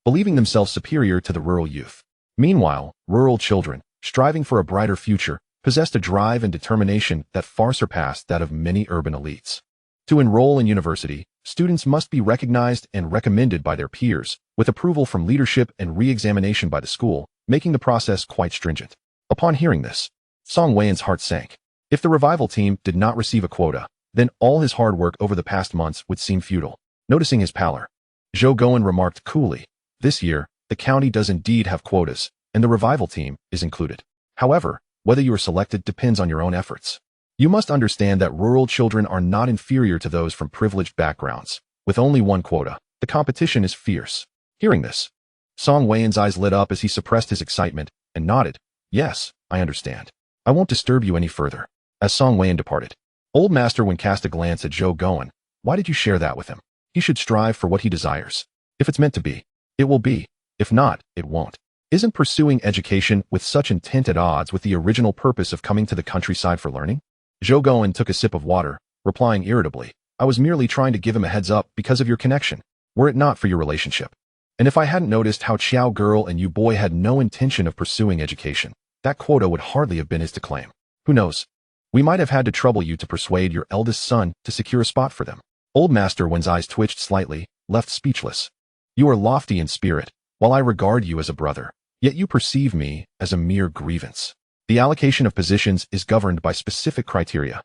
believing themselves superior to the rural youth. Meanwhile, rural children, striving for a brighter future, possessed a drive and determination that far surpassed that of many urban elites. To enroll in university, students must be recognized and recommended by their peers, with approval from leadership and re-examination by the school, making the process quite stringent. Upon hearing this, Song Wei's heart sank. If the revival team did not receive a quota, then all his hard work over the past months would seem futile. Noticing his pallor, Zhou Gowen remarked coolly, "This year, the county does indeed have quotas, and the revival team is included. However, whether you are selected depends on your own efforts. You must understand that rural children are not inferior to those from privileged backgrounds. With only one quota, the competition is fierce." Hearing this, Song Wei's eyes lit up as he suppressed his excitement and nodded. "Yes, I understand. I won't disturb you any further." As Song Wei departed, Old Master Wen cast a glance at Zhou Gowen. "Why did you share that with him? He should strive for what he desires. If it's meant to be, it will be. If not, it won't. Isn't pursuing education with such intent at odds with the original purpose of coming to the countryside for learning?" Zhou Gowen took a sip of water, replying irritably, "I was merely trying to give him a heads up because of your connection, were it not for your relationship. And if I hadn't noticed how Qiao girl and you boy had no intention of pursuing education, that quota would hardly have been his to claim. Who knows? We might have had to trouble you to persuade your eldest son to secure a spot for them." Old Master Wen's eyes twitched slightly, left speechless. "You are lofty in spirit, while I regard you as a brother, yet you perceive me as a mere grievance. The allocation of positions is governed by specific criteria.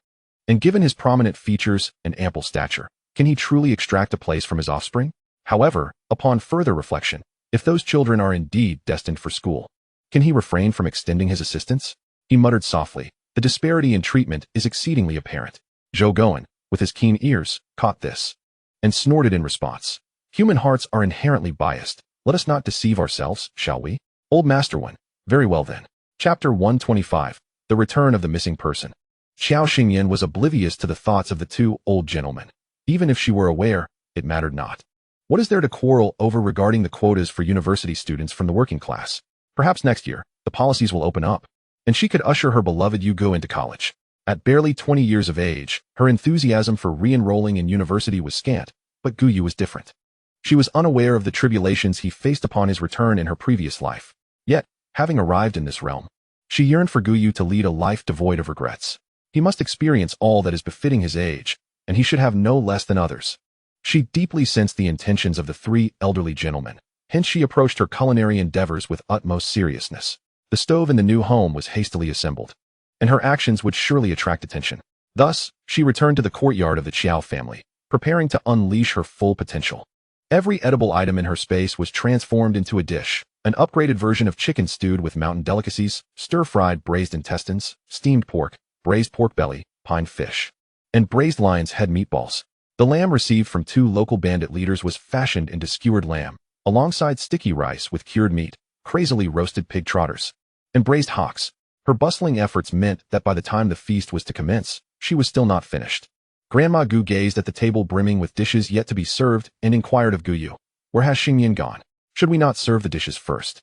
And given his prominent features and ample stature, can he truly extract a place from his offspring? However, upon further reflection, if those children are indeed destined for school, can he refrain from extending his assistance?" He muttered softly. The disparity in treatment is exceedingly apparent. Zhou Gowen, with his keen ears, caught this, and snorted in response. "Human hearts are inherently biased. Let us not deceive ourselves, shall we?" Old Master Wen, "Very well then." Chapter 125, The Return of the Missing Person. Qiao Xingyan was oblivious to the thoughts of the two old gentlemen. Even if she were aware, it mattered not. What is there to quarrel over regarding the quotas for university students from the working class? Perhaps next year, the policies will open up, and she could usher her beloved Yu Gu into college. At barely 20 years of age, her enthusiasm for re-enrolling in university was scant, but Gu Yu was different. She was unaware of the tribulations he faced upon his return in her previous life. Yet, having arrived in this realm, she yearned for Gu Yu to lead a life devoid of regrets. He must experience all that is befitting his age, and he should have no less than others. She deeply sensed the intentions of the three elderly gentlemen, hence she approached her culinary endeavors with utmost seriousness. The stove in the new home was hastily assembled, and her actions would surely attract attention. Thus, she returned to the courtyard of the Qiao family, preparing to unleash her full potential. Every edible item in her space was transformed into a dish, an upgraded version of chicken stewed with mountain delicacies, stir-fried braised intestines, steamed pork, braised pork belly, pine fish, and braised lion's head meatballs. The lamb received from two local bandit leaders was fashioned into skewered lamb, alongside sticky rice with cured meat, crazily roasted pig trotters, and braised hocks. Her bustling efforts meant that by the time the feast was to commence, she was still not finished. Grandma Gu gazed at the table brimming with dishes yet to be served and inquired of Gu Yu, "Where has Xingyan gone? Should we not serve the dishes first,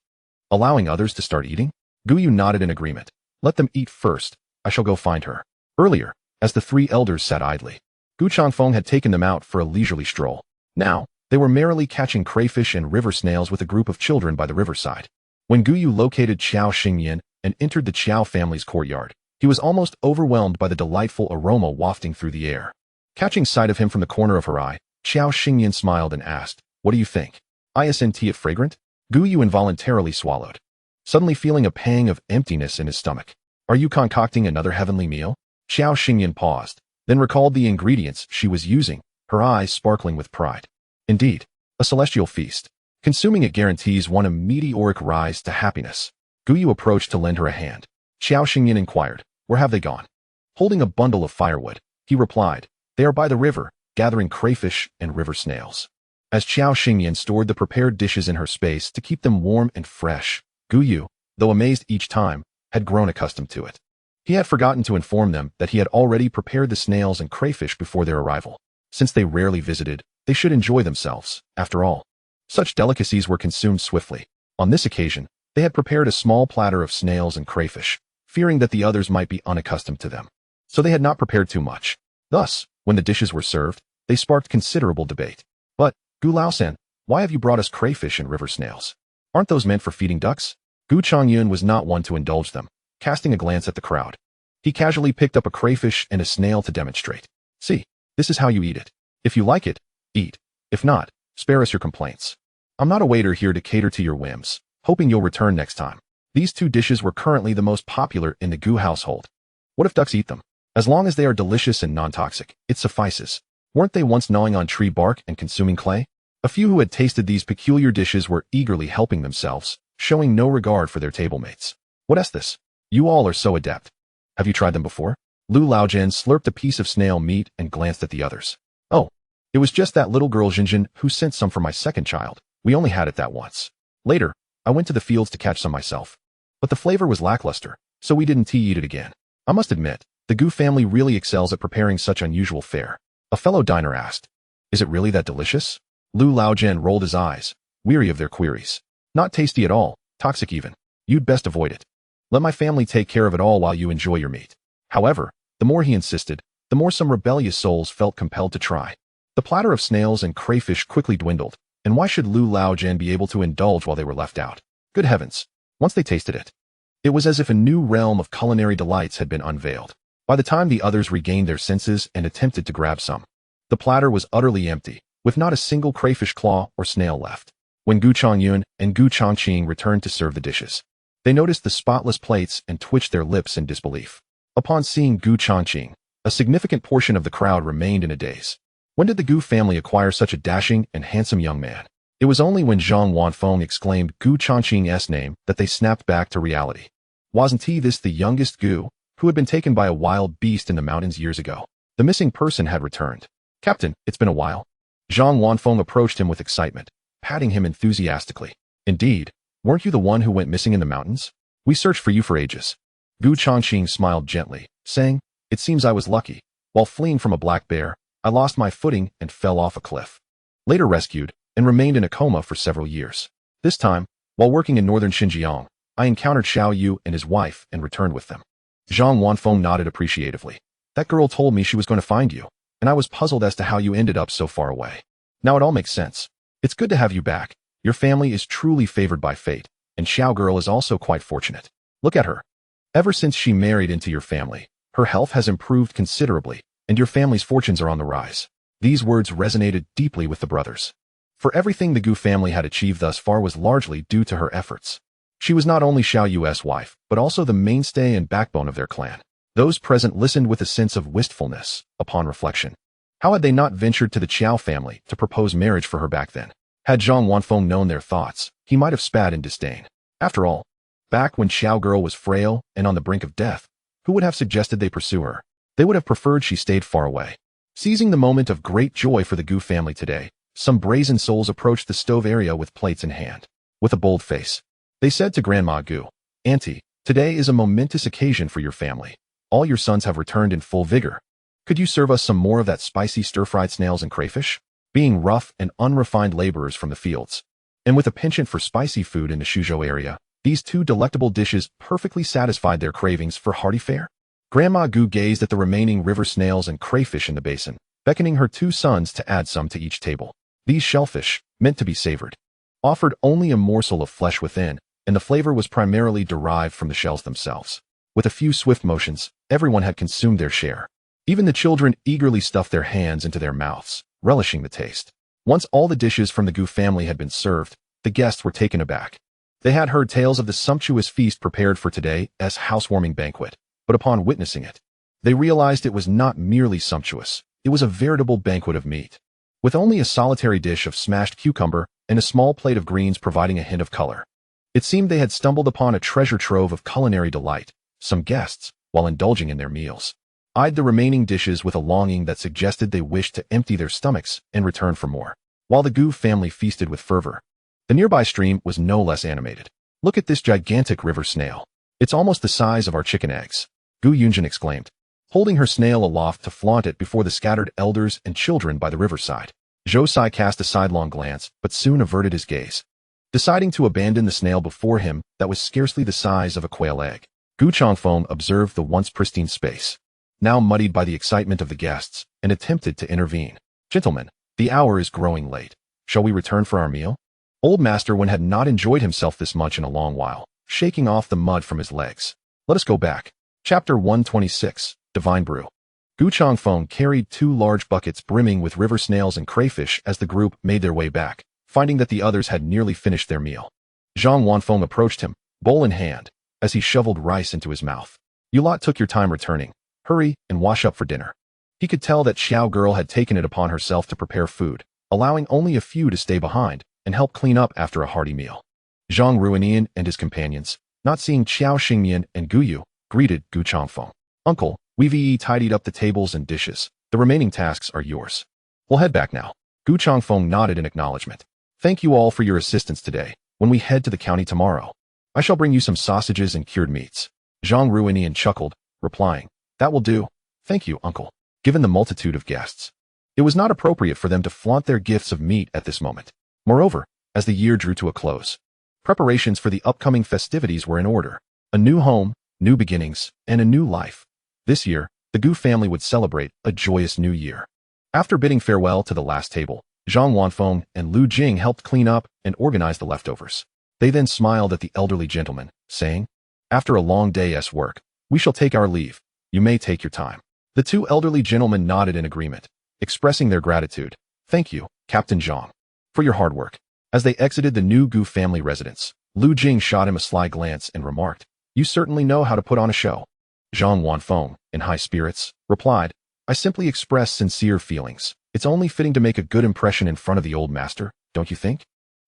allowing others to start eating?" Gu Yu nodded in agreement. "Let them eat first. I shall go find her." Earlier, as the three elders sat idly, Gu Changfeng had taken them out for a leisurely stroll. Now, they were merrily catching crayfish and river snails with a group of children by the riverside. When Gu Yu located Qiao Xingyan and entered the Qiao family's courtyard, he was almost overwhelmed by the delightful aroma wafting through the air. Catching sight of him from the corner of her eye, Qiao Xingyan smiled and asked, "What do you think? Isn't it fragrant?" Gu Yu involuntarily swallowed, suddenly feeling a pang of emptiness in his stomach. "Are you concocting another heavenly meal?" Qiao Xingyan paused, then recalled the ingredients she was using, her eyes sparkling with pride. "Indeed, a celestial feast. Consuming it guarantees one a meteoric rise to happiness." Gu Yu approached to lend her a hand. Qiao Xingyan inquired, "Where have they gone?" Holding a bundle of firewood, he replied, "They are by the river, gathering crayfish and river snails." As Qiao Xingyan stored the prepared dishes in her space to keep them warm and fresh, Gu Yu, though amazed each time, had grown accustomed to it. He had forgotten to inform them that he had already prepared the snails and crayfish before their arrival. Since they rarely visited, they should enjoy themselves, after all. Such delicacies were consumed swiftly. On this occasion, they had prepared a small platter of snails and crayfish, fearing that the others might be unaccustomed to them. So they had not prepared too much. Thus, when the dishes were served, they sparked considerable debate. "But, Gu Laosan, why have you brought us crayfish and river snails? Aren't those meant for feeding ducks?" Gu Chongyun was not one to indulge them, casting a glance at the crowd. He casually picked up a crayfish and a snail to demonstrate. See, this is how you eat it. If you like it, eat. If not, spare us your complaints. I'm not a waiter here to cater to your whims, hoping you'll return next time. These two dishes were currently the most popular in the Gu household. What if ducks eat them? As long as they are delicious and non-toxic, it suffices. Weren't they once gnawing on tree bark and consuming clay? A few who had tasted these peculiar dishes were eagerly helping themselves, showing no regard for their table mates. What is this? You all are so adept. Have you tried them before? Lu Laojian slurped a piece of snail meat and glanced at the others. Oh, it was just that little girl Jinjin who sent some for my second child. We only had it that once. Later, I went to the fields to catch some myself. But the flavor was lackluster, so we didn't eat it again. I must admit, the Gu family really excels at preparing such unusual fare. A fellow diner asked. Is it really that delicious? Lu Laojian rolled his eyes, weary of their queries. Not tasty at all, toxic even. You'd best avoid it. Let my family take care of it all while you enjoy your meat. However, the more he insisted, the more some rebellious souls felt compelled to try. The platter of snails and crayfish quickly dwindled, and why should Lu Laojian be able to indulge while they were left out? Good heavens! Once they tasted it, it was as if a new realm of culinary delights had been unveiled. By the time the others regained their senses and attempted to grab some, the platter was utterly empty, with not a single crayfish claw or snail left. When Gu Chongyun and Gu Chongqing returned to serve the dishes, they noticed the spotless plates and twitched their lips in disbelief. Upon seeing Gu Chongqing, a significant portion of the crowd remained in a daze. When did the Gu family acquire such a dashing and handsome young man? It was only when Zhang Wanfeng exclaimed Gu Chongqing's name that they snapped back to reality. Wasn't he this the youngest Gu, who had been taken by a wild beast in the mountains years ago? The missing person had returned. Captain, it's been a while. Zhang Wanfeng approached him with excitement, patting him enthusiastically. Indeed, weren't you the one who went missing in the mountains? We searched for you for ages. Gu Chongqing smiled gently, saying, It seems I was lucky. While fleeing from a black bear, I lost my footing and fell off a cliff. Later rescued, and remained in a coma for several years. This time, while working in northern Xinjiang, I encountered Xiao Yu and his wife and returned with them. Zhang Wanfeng nodded appreciatively. That girl told me she was going to find you, and I was puzzled as to how you ended up so far away. Now it all makes sense. It's good to have you back. Your family is truly favored by fate, and Xiao girl is also quite fortunate. Look at her. Ever since she married into your family, her health has improved considerably, and your family's fortunes are on the rise. These words resonated deeply with the brothers. For everything the Gu family had achieved thus far was largely due to her efforts. She was not only Xiao Yu's wife, but also the mainstay and backbone of their clan. Those present listened with a sense of wistfulness, upon reflection. How had they not ventured to the Qiao family to propose marriage for her back then? Had Zhang Wanfeng known their thoughts, he might have spat in disdain. After all, back when Xiao girl was frail and on the brink of death, who would have suggested they pursue her? They would have preferred she stayed far away. Seizing the moment of great joy for the Gu family today, some brazen souls approached the stove area with plates in hand. With a bold face, they said to Grandma Gu, Auntie, today is a momentous occasion for your family. All your sons have returned in full vigor. Could you serve us some more of that spicy stir-fried snails and crayfish? Being rough and unrefined laborers from the fields, and with a penchant for spicy food in the Suzhou area, these two delectable dishes perfectly satisfied their cravings for hearty fare. Grandma Gu gazed at the remaining river snails and crayfish in the basin, beckoning her two sons to add some to each table. These shellfish, meant to be savored, offered only a morsel of flesh within, and the flavor was primarily derived from the shells themselves. With a few swift motions, everyone had consumed their share. Even the children eagerly stuffed their hands into their mouths, relishing the taste. Once all the dishes from the Gu family had been served, the guests were taken aback. They had heard tales of the sumptuous feast prepared for today as housewarming banquet, but upon witnessing it, they realized it was not merely sumptuous, it was a veritable banquet of meat. With only a solitary dish of smashed cucumber and a small plate of greens providing a hint of color, it seemed they had stumbled upon a treasure trove of culinary delight. Some guests, while indulging in their meals, eyed the remaining dishes with a longing that suggested they wished to empty their stomachs and return for more. While the Gu family feasted with fervor, the nearby stream was no less animated. Look at this gigantic river snail. It's almost the size of our chicken eggs, Gu Yunjin exclaimed, holding her snail aloft to flaunt it before the scattered elders and children by the riverside. Zhou Sai cast a sidelong glance, but soon averted his gaze, deciding to abandon the snail before him that was scarcely the size of a quail egg. Gu Chongfeng observed the once pristine space, now muddied by the excitement of the guests, and attempted to intervene. Gentlemen, the hour is growing late. Shall we return for our meal? Old Master Wen had not enjoyed himself this much in a long while, shaking off the mud from his legs. Let us go back. Chapter 126, Divine Brew. Gu Changfeng carried 2 large buckets brimming with river snails and crayfish as the group made their way back, finding that the others had nearly finished their meal. Zhang Wanfeng approached him, bowl in hand, as he shoveled rice into his mouth. You lot took your time returning. Hurry and wash up for dinner. He could tell that Xiao Girl had taken it upon herself to prepare food, allowing only a few to stay behind and help clean up after a hearty meal. Zhang Ruinian and his companions, not seeing Qiao Xingmian and Gu Yu, greeted Gu Changfeng. Uncle, we've tidied up the tables and dishes. The remaining tasks are yours. We'll head back now. Gu Changfeng nodded in acknowledgement. Thank you all for your assistance today. When we head to the county tomorrow, I shall bring you some sausages and cured meats. Zhang Ruinian chuckled, replying, That will do. Thank you, uncle. Given the multitude of guests, it was not appropriate for them to flaunt their gifts of meat at this moment. Moreover, as the year drew to a close, preparations for the upcoming festivities were in order. A new home, new beginnings, and a new life. This year, the Gu family would celebrate a joyous new year. After bidding farewell to the last table, Zhang Wanfeng and Lu Jing helped clean up and organize the leftovers. They then smiled at the elderly gentleman, saying, After a long day's work, we shall take our leave. You may take your time. The 2 elderly gentlemen nodded in agreement, expressing their gratitude. Thank you, Captain Zhang, for your hard work. As they exited the new Gu family residence, Lu Jing shot him a sly glance and remarked, You certainly know how to put on a show. Zhang Wanfeng, in high spirits, replied, I simply express sincere feelings. It's only fitting to make a good impression in front of the old master, don't you think?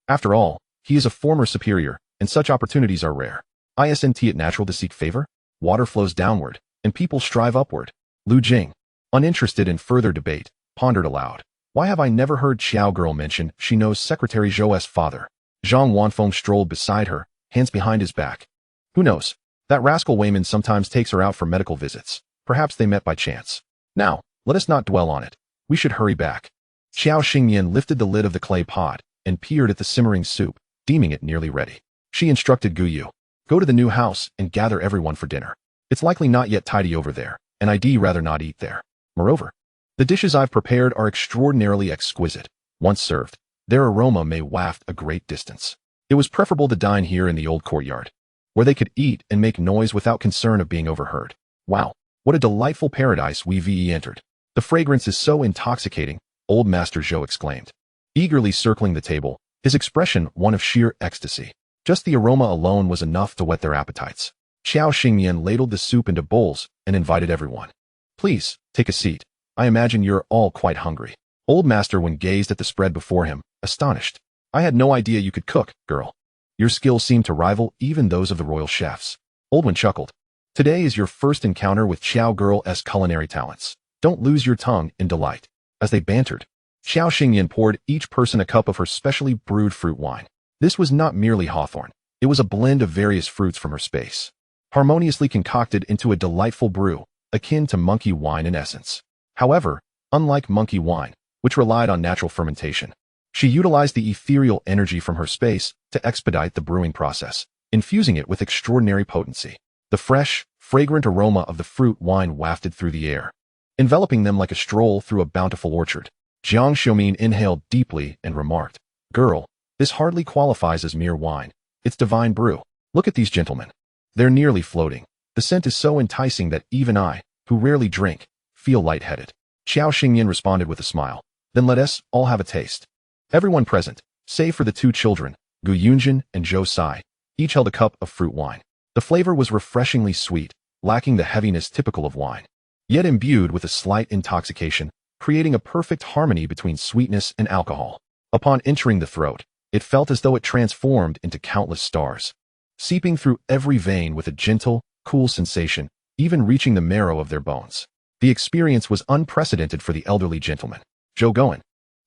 After all, he is a former superior, and such opportunities are rare. Isn't it natural to seek favor? Water flows downward, and people strive upward. Lu Jing, uninterested in further debate, pondered aloud. Why have I never heard Xiao Girl mention she knows Secretary Zhou's father? Zhang Wanfeng strolled beside her, hands behind his back. Who knows? That rascal Wayman sometimes takes her out for medical visits. Perhaps they met by chance. Now, let us not dwell on it. We should hurry back. Qiao Xingmian lifted the lid of the clay pot and peered at the simmering soup, deeming it nearly ready. She instructed Gu Yu, Go to the new house and gather everyone for dinner. It's likely not yet tidy over there, and I'd rather not eat there. Moreover, the dishes I've prepared are extraordinarily exquisite. Once served, their aroma may waft a great distance. It was preferable to dine here in the old courtyard, where they could eat and make noise without concern of being overheard. Wow, what a delightful paradise we've entered. The fragrance is so intoxicating, old Master Zhou exclaimed, eagerly circling the table, his expression one of sheer ecstasy. Just the aroma alone was enough to whet their appetites. Qiao Xingmian ladled the soup into bowls and invited everyone. Please, take a seat. I imagine you're all quite hungry. Old Master Wen gazed at the spread before him, astonished. I had no idea you could cook, girl. Your skills seem to rival even those of the royal chefs. Old Wen chuckled. Today is your first encounter with Xiao Girl's culinary talents. Don't lose your tongue in delight. As they bantered, Xiao Xingyan poured each person a cup of her specially brewed fruit wine. This was not merely hawthorn. It was a blend of various fruits from her space, harmoniously concocted into a delightful brew, akin to monkey wine in essence. However, unlike monkey wine, which relied on natural fermentation, she utilized the ethereal energy from her space to expedite the brewing process, infusing it with extraordinary potency. The fresh, fragrant aroma of the fruit wine wafted through the air, enveloping them like a stroll through a bountiful orchard. Jiang Xiumin inhaled deeply and remarked, Girl, this hardly qualifies as mere wine. It's divine brew. Look at these gentlemen. They're nearly floating. The scent is so enticing that even I, who rarely drink, feel lightheaded. Qiao Xingyan responded with a smile. Then let us all have a taste. Everyone present, save for the 2 children, Gu Yunjin and Zhou Sai, each held a cup of fruit wine. The flavor was refreshingly sweet, lacking the heaviness typical of wine, yet imbued with a slight intoxication, creating a perfect harmony between sweetness and alcohol. Upon entering the throat, it felt as though it transformed into countless stars, seeping through every vein with a gentle, cool sensation, even reaching the marrow of their bones. The experience was unprecedented for the elderly gentleman. Zhou Goen,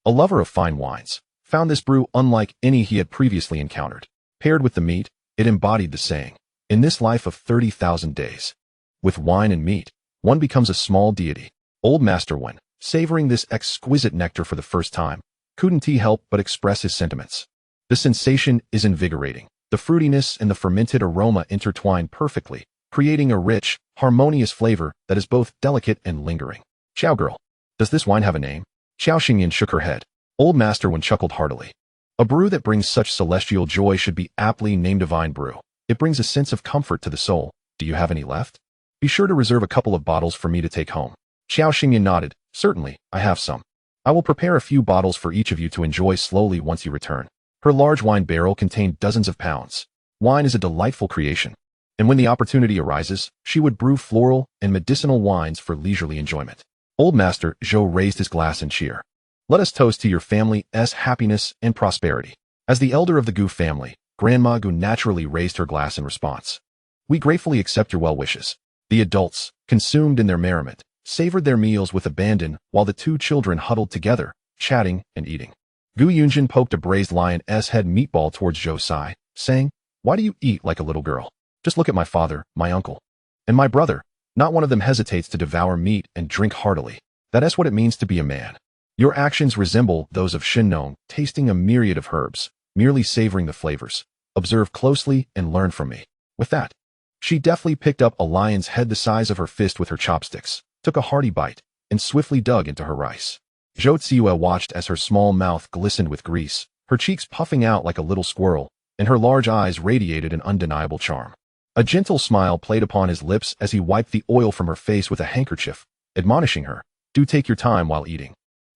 a lover of fine wines, found this brew unlike any he had previously encountered. Paired with the meat, it embodied the saying, in this life of 30,000 days, with wine and meat, one becomes a small deity. Old Master Wen, savoring this exquisite nectar for the first time, couldn't he help but express his sentiments. The sensation is invigorating. The fruitiness and the fermented aroma intertwine perfectly, creating a rich, harmonious flavor that is both delicate and lingering. Xiao Girl, does this wine have a name? Qiao Xingyan shook her head. Old Master Wen chuckled heartily. A brew that brings such celestial joy should be aptly named divine brew. It brings a sense of comfort to the soul. Do you have any left? Be sure to reserve a couple of bottles for me to take home. Xiao Xingyan nodded. Certainly, I have some. I will prepare a few bottles for each of you to enjoy slowly once you return. Her large wine barrel contained dozens of pounds. Wine is a delightful creation, and when the opportunity arises, she would brew floral and medicinal wines for leisurely enjoyment. Old Master Zhou raised his glass in cheer. Let us toast to your family's happiness and prosperity. As the elder of the Gu family, Grandma Gu naturally raised her glass in response. We gratefully accept your well wishes. The adults, consumed in their merriment, savored their meals with abandon while the two children huddled together, chatting and eating. Gu Yunjin poked a braised lion's head meatball towards Zhou Sai, saying, Why do you eat like a little girl? Just look at my father, my uncle, and my brother. Not one of them hesitates to devour meat and drink heartily. That's what it means to be a man. Your actions resemble those of Shinnong, tasting a myriad of herbs, merely savoring the flavors. Observe closely and learn from me. With that, she deftly picked up a lion's head the size of her fist with her chopsticks, took a hearty bite, and swiftly dug into her rice. Zhou Ziyue watched as her small mouth glistened with grease, her cheeks puffing out like a little squirrel, and her large eyes radiated an undeniable charm. A gentle smile played upon his lips as he wiped the oil from her face with a handkerchief, admonishing her, Do take your time while eating.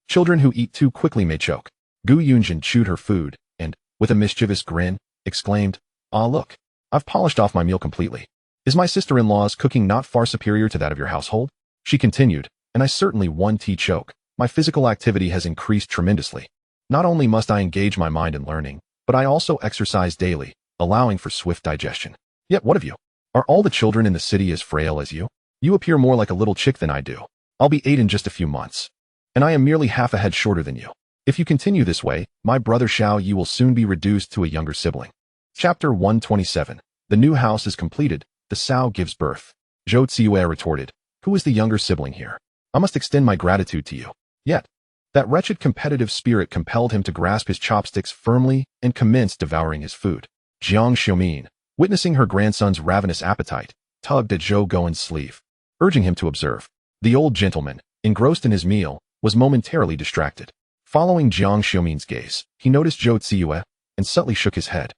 Children who eat too quickly may choke. Gu Yunjin chewed her food, and, with a mischievous grin, exclaimed, Ah look, I've polished off my meal completely. Is my sister-in-law's cooking not far superior to that of your household? She continued, and I certainly won tea choke. My physical activity has increased tremendously. Not only must I engage my mind in learning, but I also exercise daily, allowing for swift digestion. Yet what of you? Are all the children in the city as frail as you? You appear more like a little chick than I do. I'll be 8 in just a few months. And I am merely half a head shorter than you. If you continue this way, my brother Xiao Yi will soon be reduced to a younger sibling. Chapter 127. The new house is completed. The sow gives birth. Zhou Ziyue retorted, Who is the younger sibling here? I must extend my gratitude to you. Yet, that wretched competitive spirit compelled him to grasp his chopsticks firmly and commence devouring his food. Jiang Xiumin, witnessing her grandson's ravenous appetite, tugged at Zhou Guan's sleeve, urging him to observe. The old gentleman, engrossed in his meal, was momentarily distracted. Following Jiang Xiumin's gaze, he noticed Zhou Ziyue and subtly shook his head,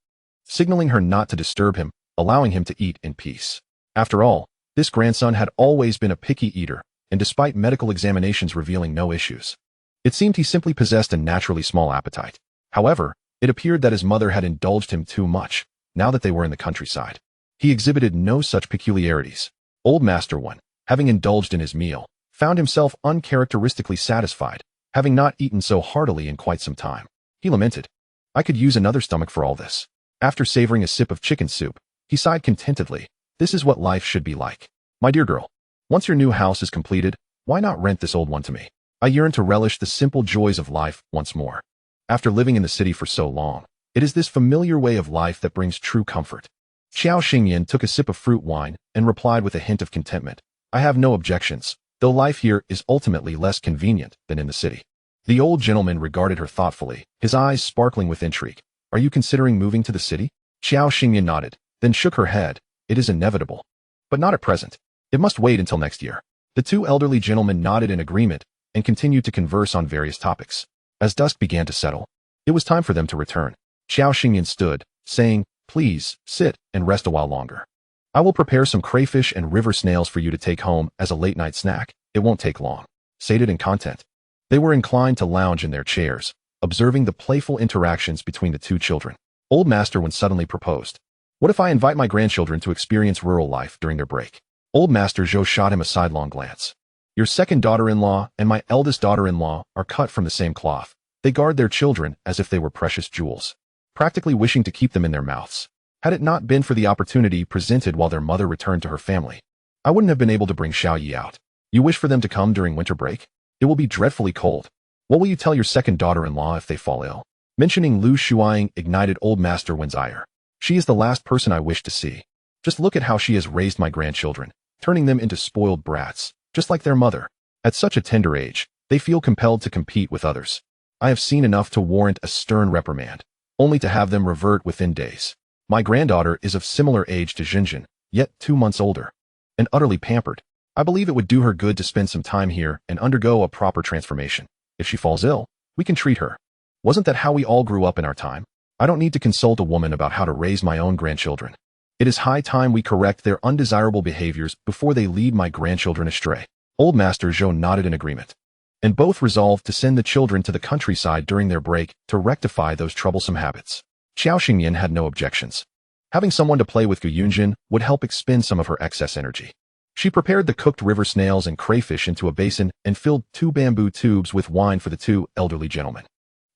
signaling her not to disturb him, allowing him to eat in peace. After all, this grandson had always been a picky eater, and despite medical examinations revealing no issues, it seemed he simply possessed a naturally small appetite. However, it appeared that his mother had indulged him too much, now that they were in the countryside. He exhibited no such peculiarities. Old Master One, having indulged in his meal, found himself uncharacteristically satisfied, having not eaten so heartily in quite some time. He lamented, I could use another stomach for all this. After savoring a sip of chicken soup, he sighed contentedly. This is what life should be like. My dear girl, once your new house is completed, why not rent this old one to me? I yearn to relish the simple joys of life once more. After living in the city for so long, it is this familiar way of life that brings true comfort. Xiao Xingyan took a sip of fruit wine and replied with a hint of contentment. I have no objections, though life here is ultimately less convenient than in the city. The old gentleman regarded her thoughtfully, his eyes sparkling with intrigue. Are you considering moving to the city? Xiao Xingyan nodded, then shook her head. It is inevitable. But not at present. It must wait until next year. The two elderly gentlemen nodded in agreement and continued to converse on various topics. As dusk began to settle, it was time for them to return. Xiao Xingyan stood, saying, Please, sit and rest a while longer. I will prepare some crayfish and river snails for you to take home as a late-night snack. It won't take long. Sated and content, they were inclined to lounge in their chairs, observing the playful interactions between the two children. Old Master One suddenly proposed, What if I invite my grandchildren to experience rural life during their break? Old Master Zhou shot him a sidelong glance. Your second daughter-in-law and my eldest daughter-in-law are cut from the same cloth. They guard their children as if they were precious jewels, practically wishing to keep them in their mouths. Had it not been for the opportunity presented while their mother returned to her family, I wouldn't have been able to bring Xiao Yi out. You wish for them to come during winter break? It will be dreadfully cold. What will you tell your second daughter-in-law if they fall ill? Mentioning Lu Shuiying ignited Old Master Wen's ire. She is the last person I wish to see. Just look at how she has raised my grandchildren, turning them into spoiled brats, just like their mother. At such a tender age, they feel compelled to compete with others. I have seen enough to warrant a stern reprimand, only to have them revert within days. My granddaughter is of similar age to Jinjin, yet 2 months older, and utterly pampered. I believe it would do her good to spend some time here and undergo a proper transformation. If she falls ill, we can treat her. Wasn't that how we all grew up in our time? I don't need to consult a woman about how to raise my own grandchildren. It is high time we correct their undesirable behaviors before they lead my grandchildren astray. Old Master Zhou nodded in agreement, and both resolved to send the children to the countryside during their break to rectify those troublesome habits. Xiao Xingyan had no objections. Having someone to play with Gu Yunjin would help expend some of her excess energy. She prepared the cooked river snails and crayfish into a basin and filled 2 bamboo tubes with wine for the 2 elderly gentlemen.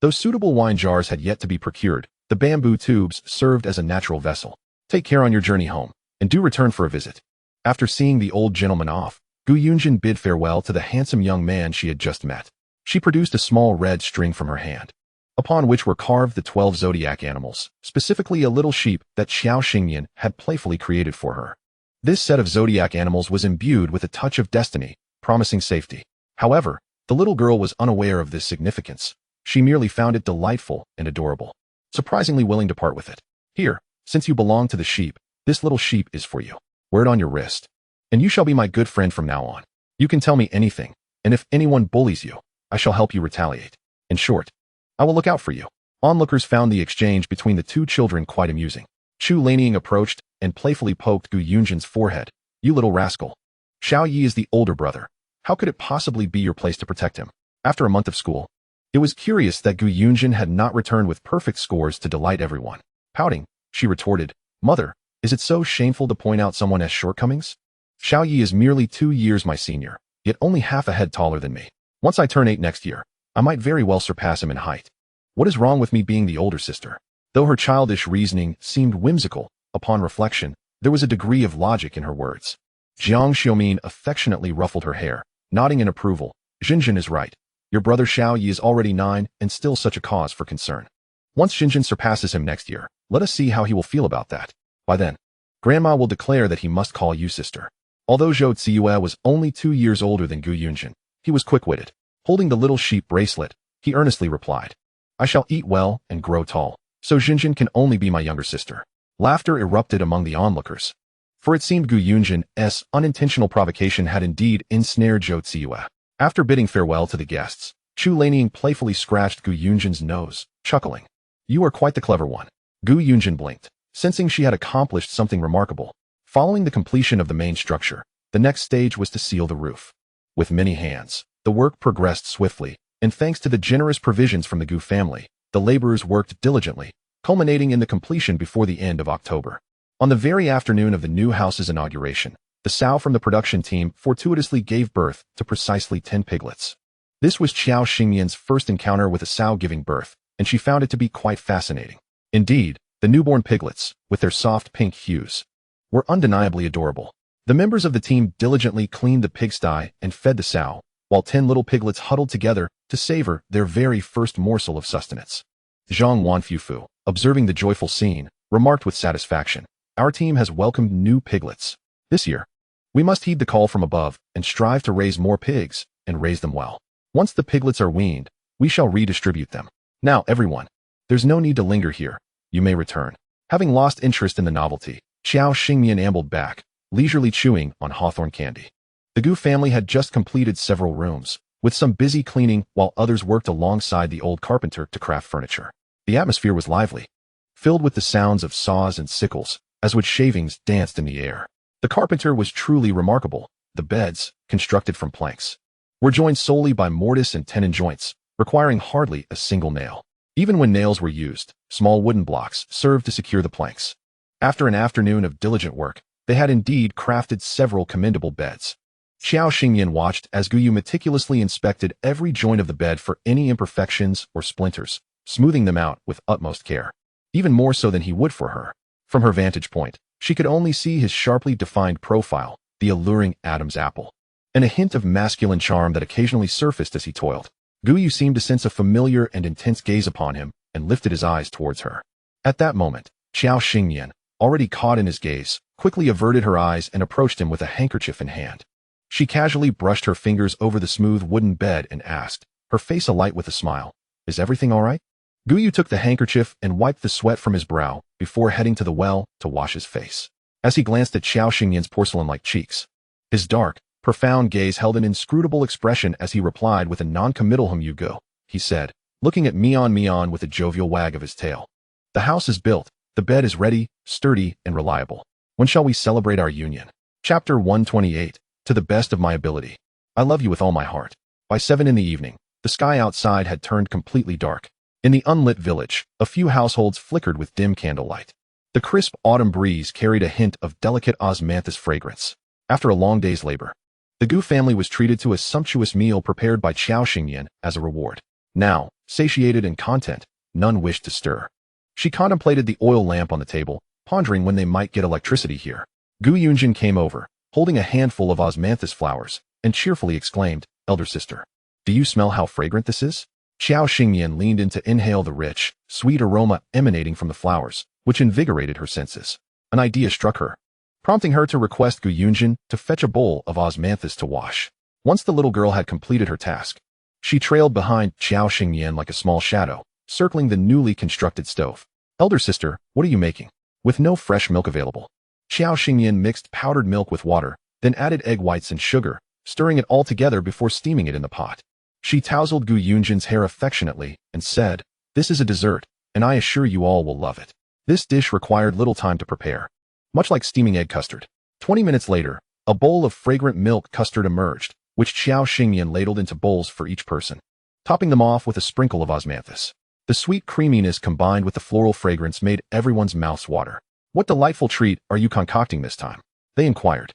Though suitable wine jars had yet to be procured, the bamboo tubes served as a natural vessel. Take care on your journey home, and do return for a visit. After seeing the old gentleman off, Gu Yunjin bid farewell to the handsome young man she had just met. She produced a small red string from her hand, upon which were carved the 12 zodiac animals, specifically a little sheep that Xiao Xingyan had playfully created for her. This set of zodiac animals was imbued with a touch of destiny, promising safety. However, the little girl was unaware of this significance. She merely found it delightful and adorable, surprisingly willing to part with it. Here, since you belong to the sheep, this little sheep is for you. Wear it on your wrist, and you shall be my good friend from now on. You can tell me anything, and if anyone bullies you, I shall help you retaliate. In short, I will look out for you. Onlookers found the exchange between the 2 children quite amusing. Chu Lanying approached and playfully poked Gu Yunjin's forehead. You little rascal. Xiao Yi is the older brother. How could it possibly be your place to protect him? After a month of school, it was curious that Gu Yunjin had not returned with perfect scores to delight everyone. Pouting, she retorted, Mother, is it so shameful to point out someone has shortcomings? Xiao Yi is merely 2 years my senior, yet only half a head taller than me. Once I turn 8 next year, I might very well surpass him in height. What is wrong with me being the older sister? Though her childish reasoning seemed whimsical, upon reflection, there was a degree of logic in her words. Jiang Xiaomin affectionately ruffled her hair, nodding in approval. Xinjin is right. Your brother Xiao Yi is already 9 and still such a cause for concern. Once Xinjin surpasses him next year, let us see how he will feel about that. By then, Grandma will declare that he must call you sister. Although Zhou Ziyue was only 2 years older than Gu Yunjin, he was quick-witted. Holding the little sheep bracelet, he earnestly replied, I shall eat well and grow tall, so Xinjin can only be my younger sister. Laughter erupted among the onlookers, for it seemed Gu Yunjin's unintentional provocation had indeed ensnared Zhou Ziyue. After bidding farewell to the guests, Chu Lanying playfully scratched Gu Yunjin's nose, chuckling. You are quite the clever one. Gu Yunjin blinked, sensing she had accomplished something remarkable. Following the completion of the main structure, the next stage was to seal the roof. With many hands, the work progressed swiftly, and thanks to the generous provisions from the Gu family, the laborers worked diligently, culminating in the completion before the end of October. On the very afternoon of the new house's inauguration, the sow from the production team fortuitously gave birth to precisely 10 piglets. This was Xiao Xingyan's first encounter with a sow giving birth, and she found it to be quite fascinating. Indeed, the newborn piglets, with their soft pink hues, were undeniably adorable. The members of the team diligently cleaned the pigsty and fed the sow, while 10 little piglets huddled together to savor their very first morsel of sustenance. Zhang Wanfufu, observing the joyful scene, remarked with satisfaction, Our team has welcomed new piglets. This year, we must heed the call from above and strive to raise more pigs and raise them well. Once the piglets are weaned, we shall redistribute them. Now, everyone, there's no need to linger here. You may return. Having lost interest in the novelty, Xiao Xingyan ambled back, leisurely chewing on hawthorn candy. The Gu family had just completed several rooms, with some busy cleaning while others worked alongside the old carpenter to craft furniture. The atmosphere was lively, filled with the sounds of saws and sickles, as wood shavings danced in the air. The carpenter was truly remarkable. The beds, constructed from planks, were joined solely by mortise and tenon joints, requiring hardly a single nail. Even when nails were used, small wooden blocks served to secure the planks. After an afternoon of diligent work, they had indeed crafted several commendable beds. Xiao Xingyan watched as Guyu meticulously inspected every joint of the bed for any imperfections or splinters, smoothing them out with utmost care, even more so than he would for her. From her vantage point, she could only see his sharply defined profile, the alluring Adam's apple, and a hint of masculine charm that occasionally surfaced as he toiled. Guyu seemed to sense a familiar and intense gaze upon him and lifted his eyes towards her. At that moment, Xiao Xingyan, already caught in his gaze, quickly averted her eyes and approached him with a handkerchief in hand. She casually brushed her fingers over the smooth wooden bed and asked, her face alight with a smile, "Is everything all right?" Guyu took the handkerchief and wiped the sweat from his brow before heading to the well to wash his face. As he glanced at Xiao Xingyan's porcelain-like cheeks, his dark, profound gaze held an inscrutable expression as he replied with a non-committal "Hum you go," he said, looking at Mian with a jovial wag of his tail. The house is built, the bed is ready, sturdy, and reliable. When shall we celebrate our union? Chapter 128. To the best of my ability. I love you with all my heart. By 7 in the evening, the sky outside had turned completely dark. In the unlit village, a few households flickered with dim candlelight. The crisp autumn breeze carried a hint of delicate osmanthus fragrance. After a long day's labor, the Gu family was treated to a sumptuous meal prepared by Qiao Xingyan as a reward. Now, satiated and content, none wished to stir. She contemplated the oil lamp on the table, pondering when they might get electricity here. Gu Yunjin came over, holding a handful of osmanthus flowers, and cheerfully exclaimed, "Elder sister, do you smell how fragrant this is?" Qiao Xingyan leaned in to inhale the rich, sweet aroma emanating from the flowers, which invigorated her senses. An idea struck her, prompting her to request Gu Yunjin to fetch a bowl of osmanthus to wash. Once the little girl had completed her task, she trailed behind Qiao Xingyan like a small shadow, circling the newly constructed stove. "Elder sister, what are you making?" With no fresh milk available, Qiao Xingyan mixed powdered milk with water, then added egg whites and sugar, stirring it all together before steaming it in the pot. She tousled Gu Yunjin's hair affectionately and said, "This is a dessert, and I assure you all will love it." This dish required little time to prepare, much like steaming egg custard. 20 minutes later, a bowl of fragrant milk custard emerged, which Qiao Xingyan ladled into bowls for each person, topping them off with a sprinkle of osmanthus. The sweet creaminess combined with the floral fragrance made everyone's mouths water. "What delightful treat are you concocting this time?" they inquired.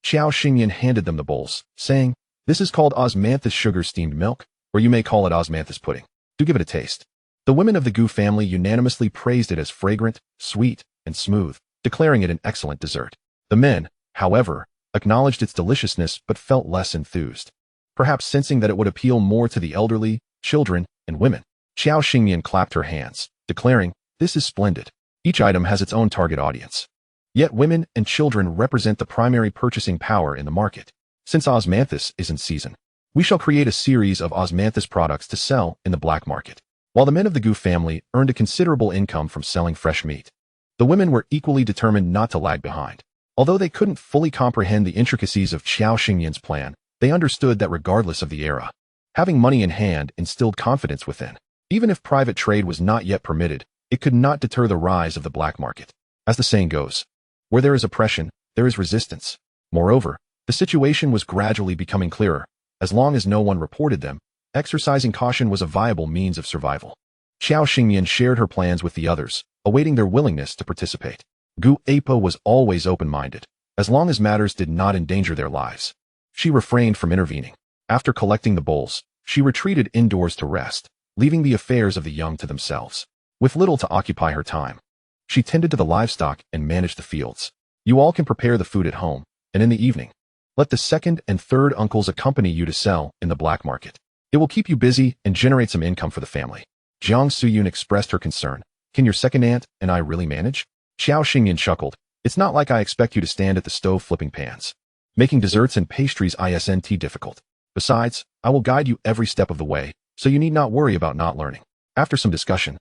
Qiao Xingyan handed them the bowls, saying, "This is called osmanthus sugar steamed milk, or you may call it osmanthus pudding. Do give it a taste." The women of the Gu family unanimously praised it as fragrant, sweet, and smooth, declaring it an excellent dessert. The men, however, acknowledged its deliciousness but felt less enthused, perhaps sensing that it would appeal more to the elderly, children, and women. Qiao Xingyan clapped her hands, declaring, "This is splendid. Each item has its own target audience. Yet women and children represent the primary purchasing power in the market. Since osmanthus is in season, we shall create a series of osmanthus products to sell in the black market." While the men of the Gu family earned a considerable income from selling fresh meat, the women were equally determined not to lag behind. Although they couldn't fully comprehend the intricacies of Qiao Xingyan's plan, they understood that regardless of the era, having money in hand instilled confidence within. Even if private trade was not yet permitted, it could not deter the rise of the black market. As the saying goes, where there is oppression, there is resistance. Moreover, the situation was gradually becoming clearer. As long as no one reported them, exercising caution was a viable means of survival. Qiao Xingyan shared her plans with the others, awaiting their willingness to participate. Gu Apo was always open-minded, as long as matters did not endanger their lives. She refrained from intervening. After collecting the bowls, she retreated indoors to rest, leaving the affairs of the young to themselves. With little to occupy her time, she tended to the livestock and managed the fields. You all can prepare the food at home, and in the evening, let the second and third uncles accompany you to sell in the black market. It will keep you busy and generate some income for the family. Jiang Suyun expressed her concern. "Can your second aunt and I really manage?" Qiao Xingyan chuckled. "It's not like I expect you to stand at the stove flipping pans, making desserts and pastries isn't difficult. Besides, I will guide you every step of the way, so you need not worry about not learning." After some discussion,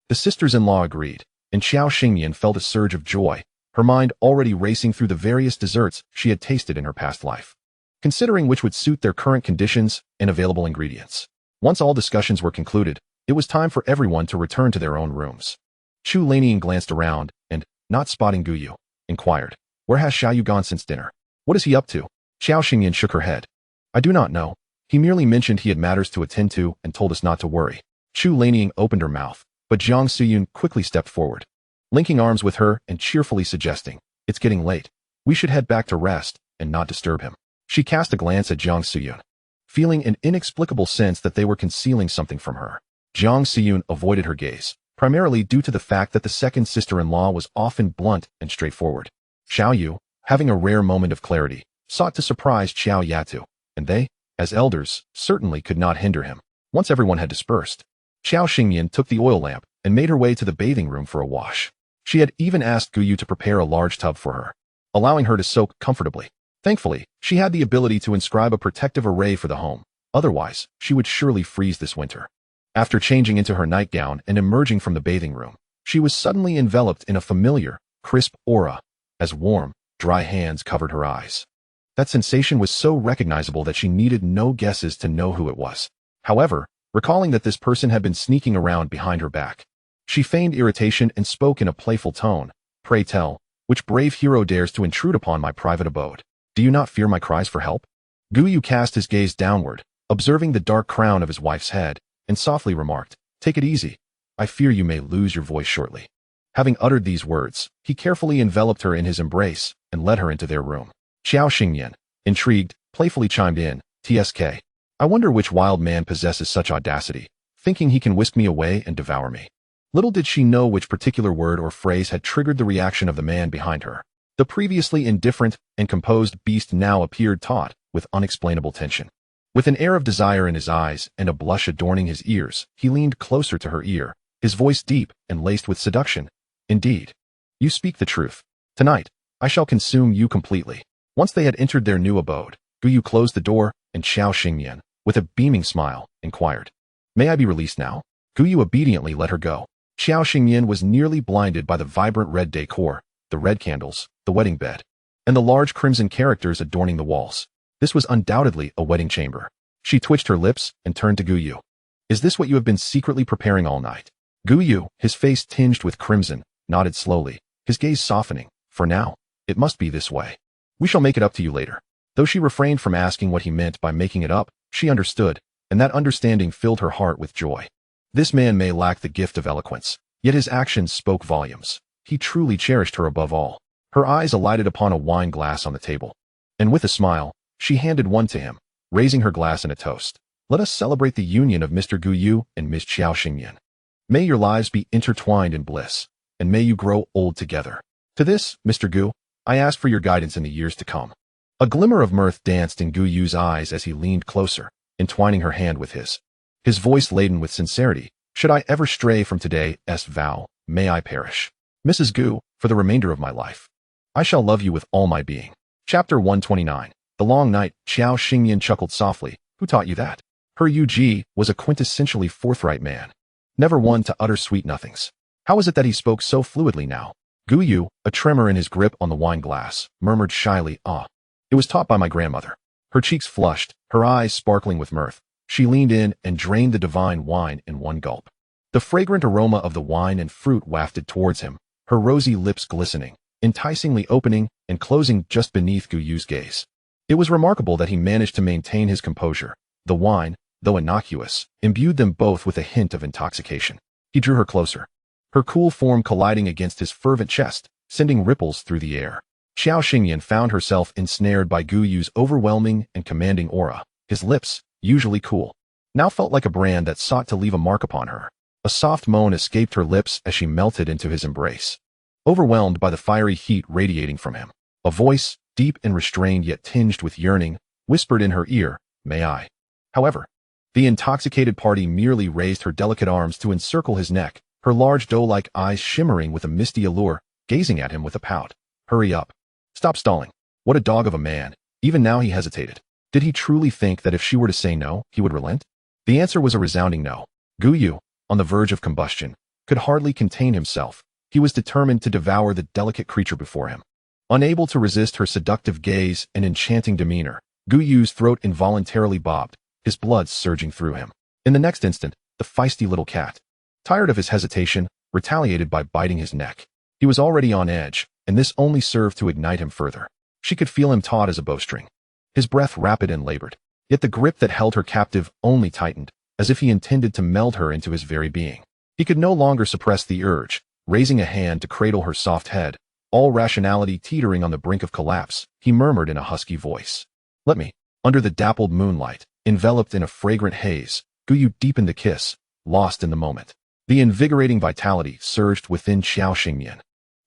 the sisters-in-law agreed, and Qiao Xingyan felt a surge of joy, her mind already racing through the various desserts she had tasted in her past life, considering which would suit their current conditions and available ingredients. Once all discussions were concluded, it was time for everyone to return to their own rooms. Chu Lanian glanced around and, not spotting Guyu, inquired, "Where has Xiaoyu gone since dinner? What is he up to?" Qiao Xingyan shook her head. "I do not know. He merely mentioned he had matters to attend to and told us not to worry." Chu Lanian opened her mouth, but Jiang Suyun quickly stepped forward, linking arms with her and cheerfully suggesting, "It's getting late. We should head back to rest and not disturb him." She cast a glance at Jiang Suyun, feeling an inexplicable sense that they were concealing something from her. Jiang Suyun avoided her gaze, primarily due to the fact that the second sister-in-law was often blunt and straightforward. Xiao Yu, having a rare moment of clarity, sought to surprise Qiao Yatu, and they, as elders, certainly could not hinder him. Once everyone had dispersed, Qiao Xingyan took the oil lamp and made her way to the bathing room for a wash. She had even asked Guyu to prepare a large tub for her, allowing her to soak comfortably. Thankfully, she had the ability to inscribe a protective array for the home. Otherwise, she would surely freeze this winter. After changing into her nightgown and emerging from the bathing room, she was suddenly enveloped in a familiar, crisp aura, as warm, dry hands covered her eyes. That sensation was so recognizable that she needed no guesses to know who it was. However, recalling that this person had been sneaking around behind her back, she feigned irritation and spoke in a playful tone, "Pray tell, Which brave hero dares to intrude upon my private abode? Do you not fear my cries for help? Gu Yu cast his gaze downward, observing the dark crown of his wife's head, and softly remarked, "Take it easy. I fear you may lose your voice shortly." Having uttered these words, he carefully enveloped her in his embrace and led her into their room. Xiao Xingyan, intrigued, playfully chimed in, "TSK. I wonder which wild man possesses such audacity, thinking he can whisk me away and devour me." Little did she know which particular word or phrase had triggered the reaction of the man behind her. The previously indifferent and composed beast now appeared taut with unexplainable tension. With an air of desire in his eyes and a blush adorning his ears, he leaned closer to her ear, his voice deep and laced with seduction. "Indeed. You speak the truth. Tonight, I shall consume you completely." Once they had entered their new abode, Gu Yu closed the door, and Xiao Xingyan, with a beaming smile, inquired, "May I be released now?" Gu Yu obediently let her go. Xiao Xingyan was nearly blinded by the vibrant red decor, the red candles, the wedding bed, and the large crimson characters adorning the walls. This was undoubtedly a wedding chamber. She twitched her lips and turned to Gu Yu. "Is this what you have been secretly preparing all night?" Gu Yu, his face tinged with crimson, nodded slowly, his gaze softening. "For now, it must be this way. We shall make it up to you later." Though she refrained from asking what he meant by making it up, she understood, and that understanding filled her heart with joy. This man may lack the gift of eloquence, yet his actions spoke volumes. He truly cherished her above all. Her eyes alighted upon a wine glass on the table, and with a smile, she handed one to him, raising her glass in a toast. "Let us celebrate the union of Mr. Gu Yu and Ms. Xiao Xingyan. May your lives be intertwined in bliss, and may you grow old together. To this, Mr. Gu, I ask for your guidance in the years to come." A glimmer of mirth danced in Gu Yu's eyes as he leaned closer, entwining her hand with his. His voice laden with sincerity, "Should I ever stray from today's vow, may I perish. Mrs. Gu, for the remainder of my life, I shall love you with all my being." Chapter 129. The Long Night. Xiao Xingyan chuckled softly. "Who taught you that?" Her Yu was a quintessentially forthright man, never one to utter sweet nothings. How was it that he spoke so fluidly now? Gu Yu, a tremor in his grip on the wine glass, murmured shyly, "Ah. It was taught by my grandmother." Her cheeks flushed, her eyes sparkling with mirth. She leaned in and drained the divine wine in one gulp. The fragrant aroma of the wine and fruit wafted towards him, her rosy lips glistening, enticingly opening and closing just beneath Gu Yu's gaze. It was remarkable that he managed to maintain his composure. The wine, though innocuous, imbued them both with a hint of intoxication. He drew her closer, her cool form colliding against his fervent chest, sending ripples through the air. Xiao Xingyan found herself ensnared by Gu Yu's overwhelming and commanding aura. His lips, usually cool, now felt like a brand that sought to leave a mark upon her. A soft moan escaped her lips as she melted into his embrace, overwhelmed by the fiery heat radiating from him. A voice, deep and restrained yet tinged with yearning, whispered in her ear, "May I?" However, the intoxicated party merely raised her delicate arms to encircle his neck, her large doe-like eyes shimmering with a misty allure, gazing at him with a pout. "Hurry up. Stop stalling." What a dog of a man. Even now he hesitated. Did he truly think that if she were to say no, he would relent? The answer was a resounding no. Gu Yu, on the verge of combustion, could hardly contain himself. He was determined to devour the delicate creature before him. Unable to resist her seductive gaze and enchanting demeanor, Gu Yu's throat involuntarily bobbed, his blood surging through him. In the next instant, the feisty little cat, tired of his hesitation, retaliated by biting his neck. He was already on edge, and this only served to ignite him further. She could feel him taut as a bowstring, his breath rapid and labored. Yet the grip that held her captive only tightened, as if he intended to meld her into his very being. He could no longer suppress the urge, raising a hand to cradle her soft head, all rationality teetering on the brink of collapse. He murmured in a husky voice, "Let me." Under the dappled moonlight, enveloped in a fragrant haze, Gu Yu deepened the kiss, lost in the moment. The invigorating vitality surged within Xiao Xingyan,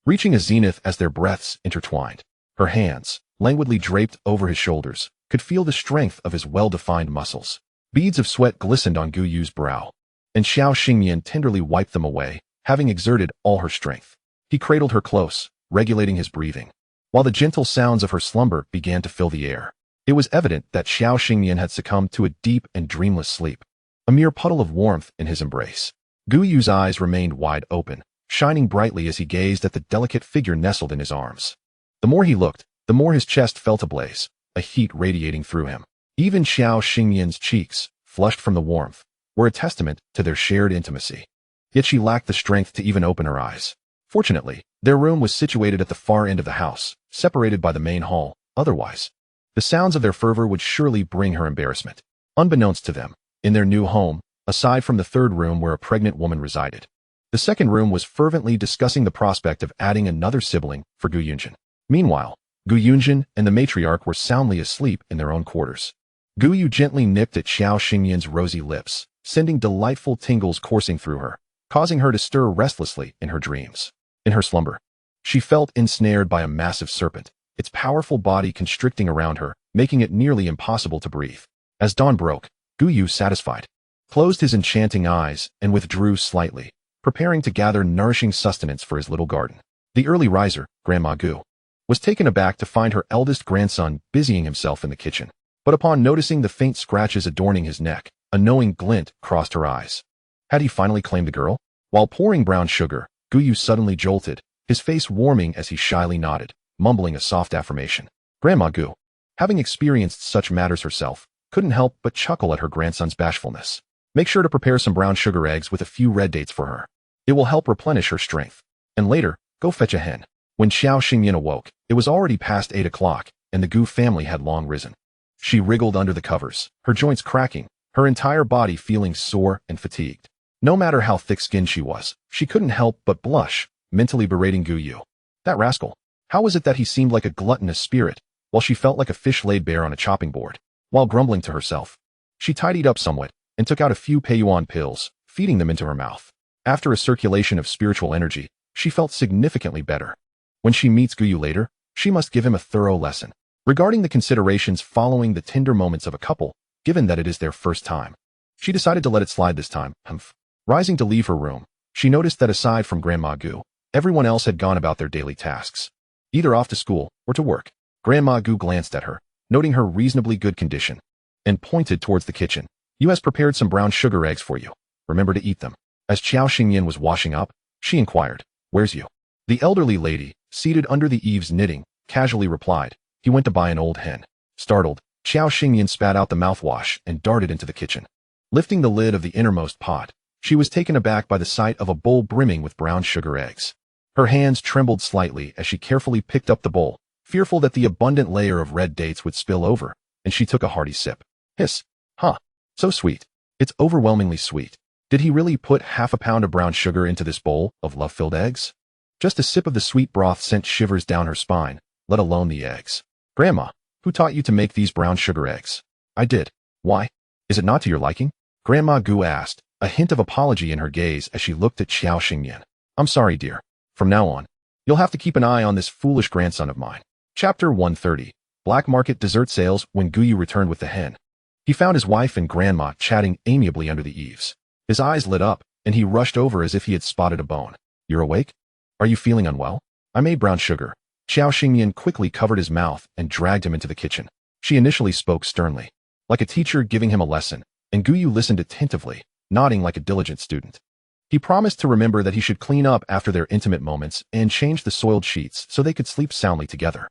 reaching a zenith as their breaths intertwined. Her hands, languidly draped over his shoulders, could feel the strength of his well-defined muscles. Beads of sweat glistened on Gu Yu's brow, and Xiao Xingyan tenderly wiped them away, having exerted all her strength. He cradled her close, regulating his breathing, while the gentle sounds of her slumber began to fill the air. It was evident that Xiao Xingyan had succumbed to a deep and dreamless sleep, a mere puddle of warmth in his embrace. Gu Yu's eyes remained wide open, shining brightly as he gazed at the delicate figure nestled in his arms. The more he looked, the more his chest felt ablaze, a heat radiating through him. Even Xiao Xingyan's cheeks, flushed from the warmth, were a testament to their shared intimacy. Yet she lacked the strength to even open her eyes. Fortunately, Their room was situated at the far end of the house, separated by the main hall. Otherwise, the sounds of their fervor would surely bring her embarrassment. Unbeknownst to them, in their new home, aside from the third room where a pregnant woman resided, the second room was fervently discussing the prospect of adding another sibling for Gu Yunjin. Meanwhile, Gu Yunjin and the matriarch were soundly asleep in their own quarters. Gu Yu gently nipped at Xiao Xingyan's rosy lips, sending delightful tingles coursing through her, causing her to stir restlessly in her dreams. In her slumber, she felt ensnared by a massive serpent, its powerful body constricting around her, making it nearly impossible to breathe. As dawn broke, Gu Yu, satisfied, closed his enchanting eyes and withdrew slightly, preparing to gather nourishing sustenance for his little garden. The early riser, Grandma Gu, was taken aback to find her eldest grandson busying himself in the kitchen. But upon noticing the faint scratches adorning his neck, a knowing glint crossed her eyes. Had he finally claimed the girl? While pouring brown sugar, Gu Yu suddenly jolted, his face warming as he shyly nodded, mumbling a soft affirmation. Grandma Gu, having experienced such matters herself, couldn't help but chuckle at her grandson's bashfulness. Make sure to prepare some brown sugar eggs with a few red dates for her. It will help replenish her strength. And later, go fetch a hen. When Xiao Xingyan awoke, it was already past 8 o'clock, and the Gu family had long risen. She wriggled under the covers, her joints cracking, her entire body feeling sore and fatigued. No matter how thick-skinned she was, she couldn't help but blush, mentally berating Gu Yu. That rascal. How was it that he seemed like a gluttonous spirit, while she felt like a fish laid bare on a chopping board? While grumbling to herself, she tidied up somewhat and took out a few Peiyuan pills, feeding them into her mouth. After a circulation of spiritual energy, she felt significantly better. When she meets Gu Yu later, she must give him a thorough lesson regarding the considerations following the tender moments of a couple, given that it is their first time. She decided to let it slide this time. Rising to leave her room, she noticed that aside from Grandma Gu, everyone else had gone about their daily tasks, either off to school or to work. Grandma Gu glanced at her, noting her reasonably good condition, and pointed towards the kitchen. You has prepared some brown sugar eggs for you. Remember to eat them. As Xiao Xingyan was washing up, she inquired, Where's you? The elderly lady, seated under the eaves knitting, casually replied, He went to buy an old hen. Startled, Xiao Xingyan spat out the mouthwash and darted into the kitchen. Lifting the lid of the innermost pot, she was taken aback by the sight of a bowl brimming with brown sugar eggs. Her hands trembled slightly as she carefully picked up the bowl, fearful that the abundant layer of red dates would spill over, and she took a hearty sip. Hiss. Huh. So sweet. It's overwhelmingly sweet. Did he really put half a pound of brown sugar into this bowl of love-filled eggs? Just a sip of the sweet broth sent shivers down her spine, let alone the eggs. Grandma, who taught you to make these brown sugar eggs? I did. Why? Is it not to your liking? Grandma Gu asked, a hint of apology in her gaze as she looked at Xiao Xingyan. I'm sorry, dear. From now on, you'll have to keep an eye on this foolish grandson of mine. Chapter 130. Black Market Dessert Sales. When Gu Yu returned with the hen, he found his wife and grandma chatting amiably under the eaves. His eyes lit up, and he rushed over as if he had spotted a bone. You're awake? Are you feeling unwell? I made brown sugar. Xiao Xingyan quickly covered his mouth and dragged him into the kitchen. She initially spoke sternly, like a teacher giving him a lesson, and Gu Yu listened attentively, nodding like a diligent student. He promised to remember that he should clean up after their intimate moments and change the soiled sheets so they could sleep soundly together.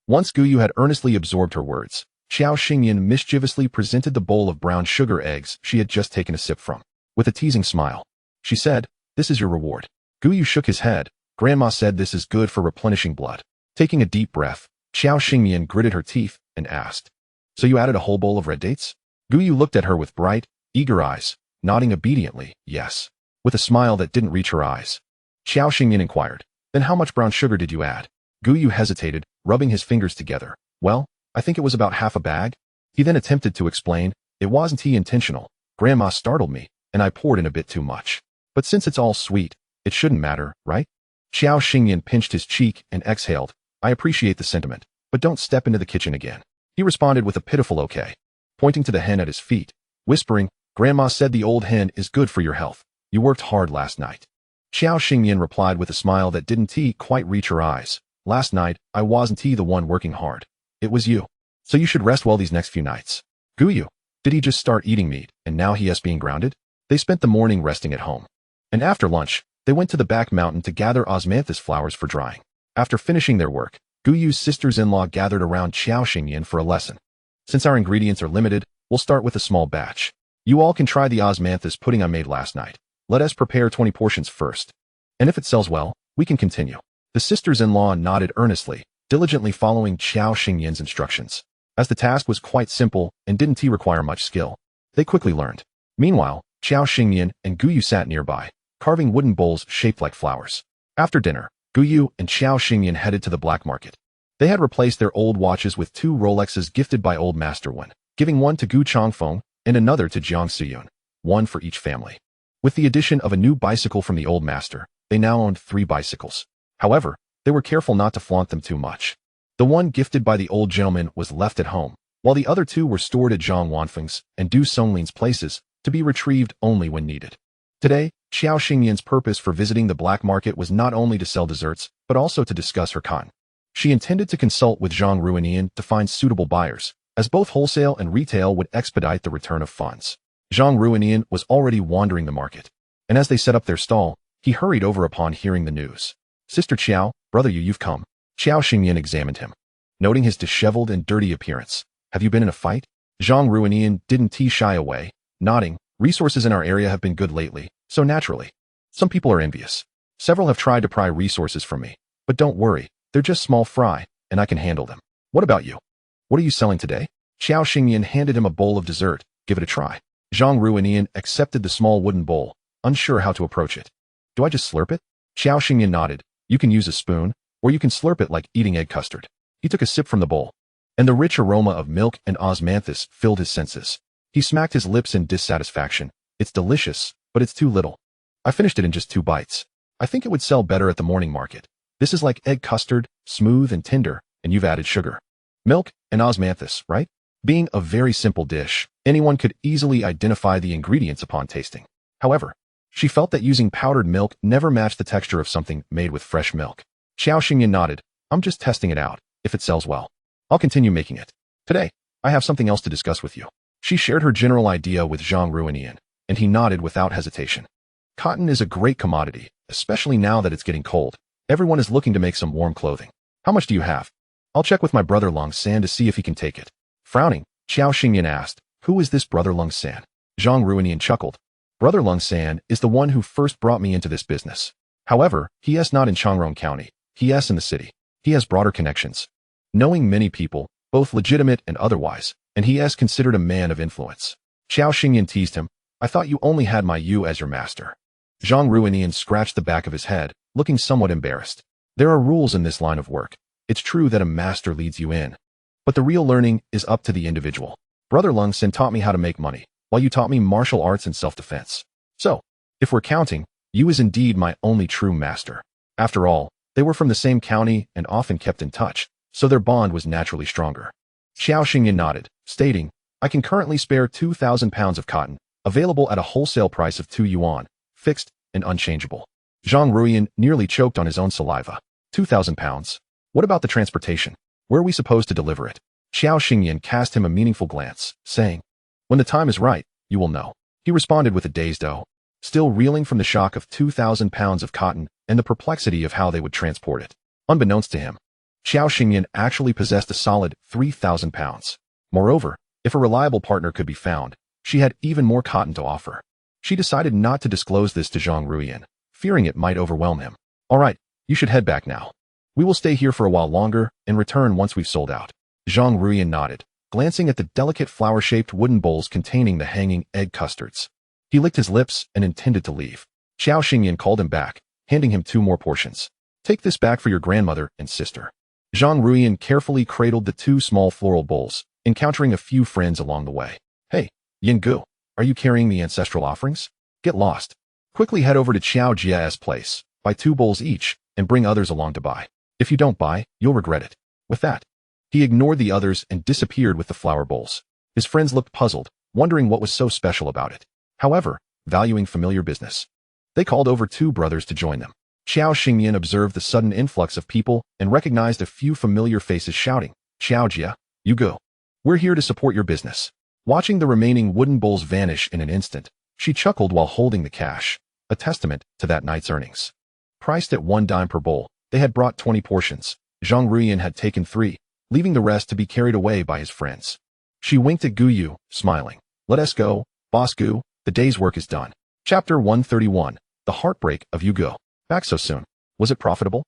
Once Gu Yu had earnestly absorbed her words, Xiao Xingyan mischievously presented the bowl of brown sugar eggs she had just taken a sip from. With a teasing smile, she said, This is your reward. Gu Yu shook his head. Grandma said this is good for replenishing blood. Taking a deep breath, Xiao Xingyan gritted her teeth and asked, So you added a whole bowl of red dates? Gu Yu looked at her with bright, eager eyes, nodding obediently, yes, with a smile that didn't reach her eyes. Xiao Xingyan inquired, Then how much brown sugar did you add? Gu Yu hesitated, rubbing his fingers together. Well, I think it was about half a bag. He then attempted to explain, It wasn't intentional. Grandma startled me, and I poured in a bit too much. But since it's all sweet, it shouldn't matter, right? Xiao Xingyan pinched his cheek and exhaled, I appreciate the sentiment, but don't step into the kitchen again. He responded with a pitiful okay, pointing to the hen at his feet, whispering, Grandma said the old hen is good for your health. You worked hard last night. Xiao Xingyan replied with a smile that didn't quite reach her eyes. Last night, I wasn't the one working hard. It was you. So you should rest well these next few nights. Gu Yu, did he just start eating meat, and now he is being grounded? They spent the morning resting at home. And after lunch, they went to the back mountain to gather osmanthus flowers for drying. After finishing their work, Gu Yu's sisters-in-law gathered around Xiao Xingyan for a lesson. Since our ingredients are limited, we'll start with a small batch. You all can try the osmanthus pudding I made last night. Let us prepare 20 portions first. And if it sells well, we can continue. The sisters-in-law nodded earnestly, diligently following Qiao Xingyan's instructions. As the task was quite simple and didn't require much skill, they quickly learned. Meanwhile, Qiao Xingyan and Guyu sat nearby, carving wooden bowls shaped like flowers. After dinner, Guyu and Qiao Xingyan headed to the black market. They had replaced their old watches with 2 Rolexes gifted by old Master Wen, giving one to Gu Chongfeng and another to Jiang Siyun, one for each family. With the addition of a new bicycle from the old master, they now owned 3 bicycles. However, they were careful not to flaunt them too much. The one gifted by the old gentleman was left at home, while the other 2 were stored at Zhang Wanfeng's and Du Songlin's places to be retrieved only when needed. Today, Qiao Xingyan's purpose for visiting the black market was not only to sell desserts, but also to discuss her cotton. She intended to consult with Zhang Ruinian to find suitable buyers, as both wholesale and retail would expedite the return of funds. Zhang Ruinian was already wandering the market, and as they set up their stall, he hurried over upon hearing the news. Sister Qiao, brother you've come. Qiao Xingyan examined him, noting his disheveled and dirty appearance. Have you been in a fight? Zhang Ruinian didn't shy away, nodding. Resources in our area have been good lately, so naturally. Some people are envious. Several have tried to pry resources from me, but don't worry, they're just small fry, and I can handle them. What about you? What are you selling today? Qiao Xingyan handed him a bowl of dessert. Give it a try. Zhang Ruinian accepted the small wooden bowl, unsure how to approach it. Do I just slurp it? Qiao Xingyan nodded. You can use a spoon, or you can slurp it like eating egg custard. He took a sip from the bowl, and the rich aroma of milk and osmanthus filled his senses. He smacked his lips in dissatisfaction. It's delicious, but it's too little. I finished it in just 2 bites. I think it would sell better at the morning market. This is like egg custard, smooth and tender, and you've added sugar. Milk and osmanthus, right? Being a very simple dish, anyone could easily identify the ingredients upon tasting. However, she felt that using powdered milk never matched the texture of something made with fresh milk. Qiao Xingyan nodded. I'm just testing it out. If it sells well, I'll continue making it. Today, I have something else to discuss with you. She shared her general idea with Zhang Ruinian, and he nodded without hesitation. Cotton is a great commodity, especially now that it's getting cold. Everyone is looking to make some warm clothing. How much do you have? I'll check with my brother Long San to see if he can take it. Frowning, Qiao Xingyan asked, Who is this brother Long San? Zhang Ruinian chuckled. Brother Long San is the one who first brought me into this business. However, he is not in Changrong County. He is in the city. He has broader connections, knowing many people, both legitimate and otherwise, and he is considered a man of influence. Qiao Xingyan teased him. I thought you only had my you as your master. Zhang Ruinian scratched the back of his head, looking somewhat embarrassed. There are rules in this line of work. It's true that a master leads you in, but the real learning is up to the individual. Brother Lung Sin taught me how to make money, while you taught me martial arts and self-defense. So, if we're counting, you is indeed my only true master. After all, they were from the same county and often kept in touch, so their bond was naturally stronger. Qiao Xingyan nodded, stating, I can currently spare 2,000 pounds of cotton, available at a wholesale price of 2 yuan, fixed and unchangeable. Zhang Ruiyan nearly choked on his own saliva. 2,000 pounds. What about the transportation? Where are we supposed to deliver it? Qiao Xingyan cast him a meaningful glance, saying, When the time is right, you will know. He responded with a dazed "oh," still reeling from the shock of 2,000 pounds of cotton and the perplexity of how they would transport it. Unbeknownst to him, Qiao Xingyan actually possessed a solid 3,000 pounds. Moreover, if a reliable partner could be found, she had even more cotton to offer. She decided not to disclose this to Zhang Ruiyan, fearing it might overwhelm him. All right, you should head back now. We will stay here for a while longer and return once we've sold out. Zhang Ruiyan nodded, glancing at the delicate flower-shaped wooden bowls containing the hanging egg custards. He licked his lips and intended to leave. Qiao Xingyan called him back, handing him 2 more portions. Take this back for your grandmother and sister. Zhang Ruiyan carefully cradled the 2 small floral bowls, encountering a few friends along the way. Hey, Yinggu, are you carrying the ancestral offerings? Get lost. Quickly head over to Qiao Jia's place, buy 2 bowls each, and bring others along to buy. If you don't buy, you'll regret it. With that, he ignored the others and disappeared with the flower bowls. His friends looked puzzled, wondering what was so special about it. However, valuing familiar business, they called over 2 brothers to join them. Qiao Xingyan observed the sudden influx of people and recognized a few familiar faces shouting, Qiao Jia, you go. We're here to support your business. Watching the remaining wooden bowls vanish in an instant, she chuckled while holding the cash, a testament to that night's earnings. Priced at 1 dime per bowl, they had brought 20 portions. Zhang Ruiyan had taken 3, leaving the rest to be carried away by his friends. She winked at Guyu, smiling. Let us go, Boss Gu, the day's work is done. Chapter 131, The Heartbreak of Yugo. Back so soon. Was it profitable?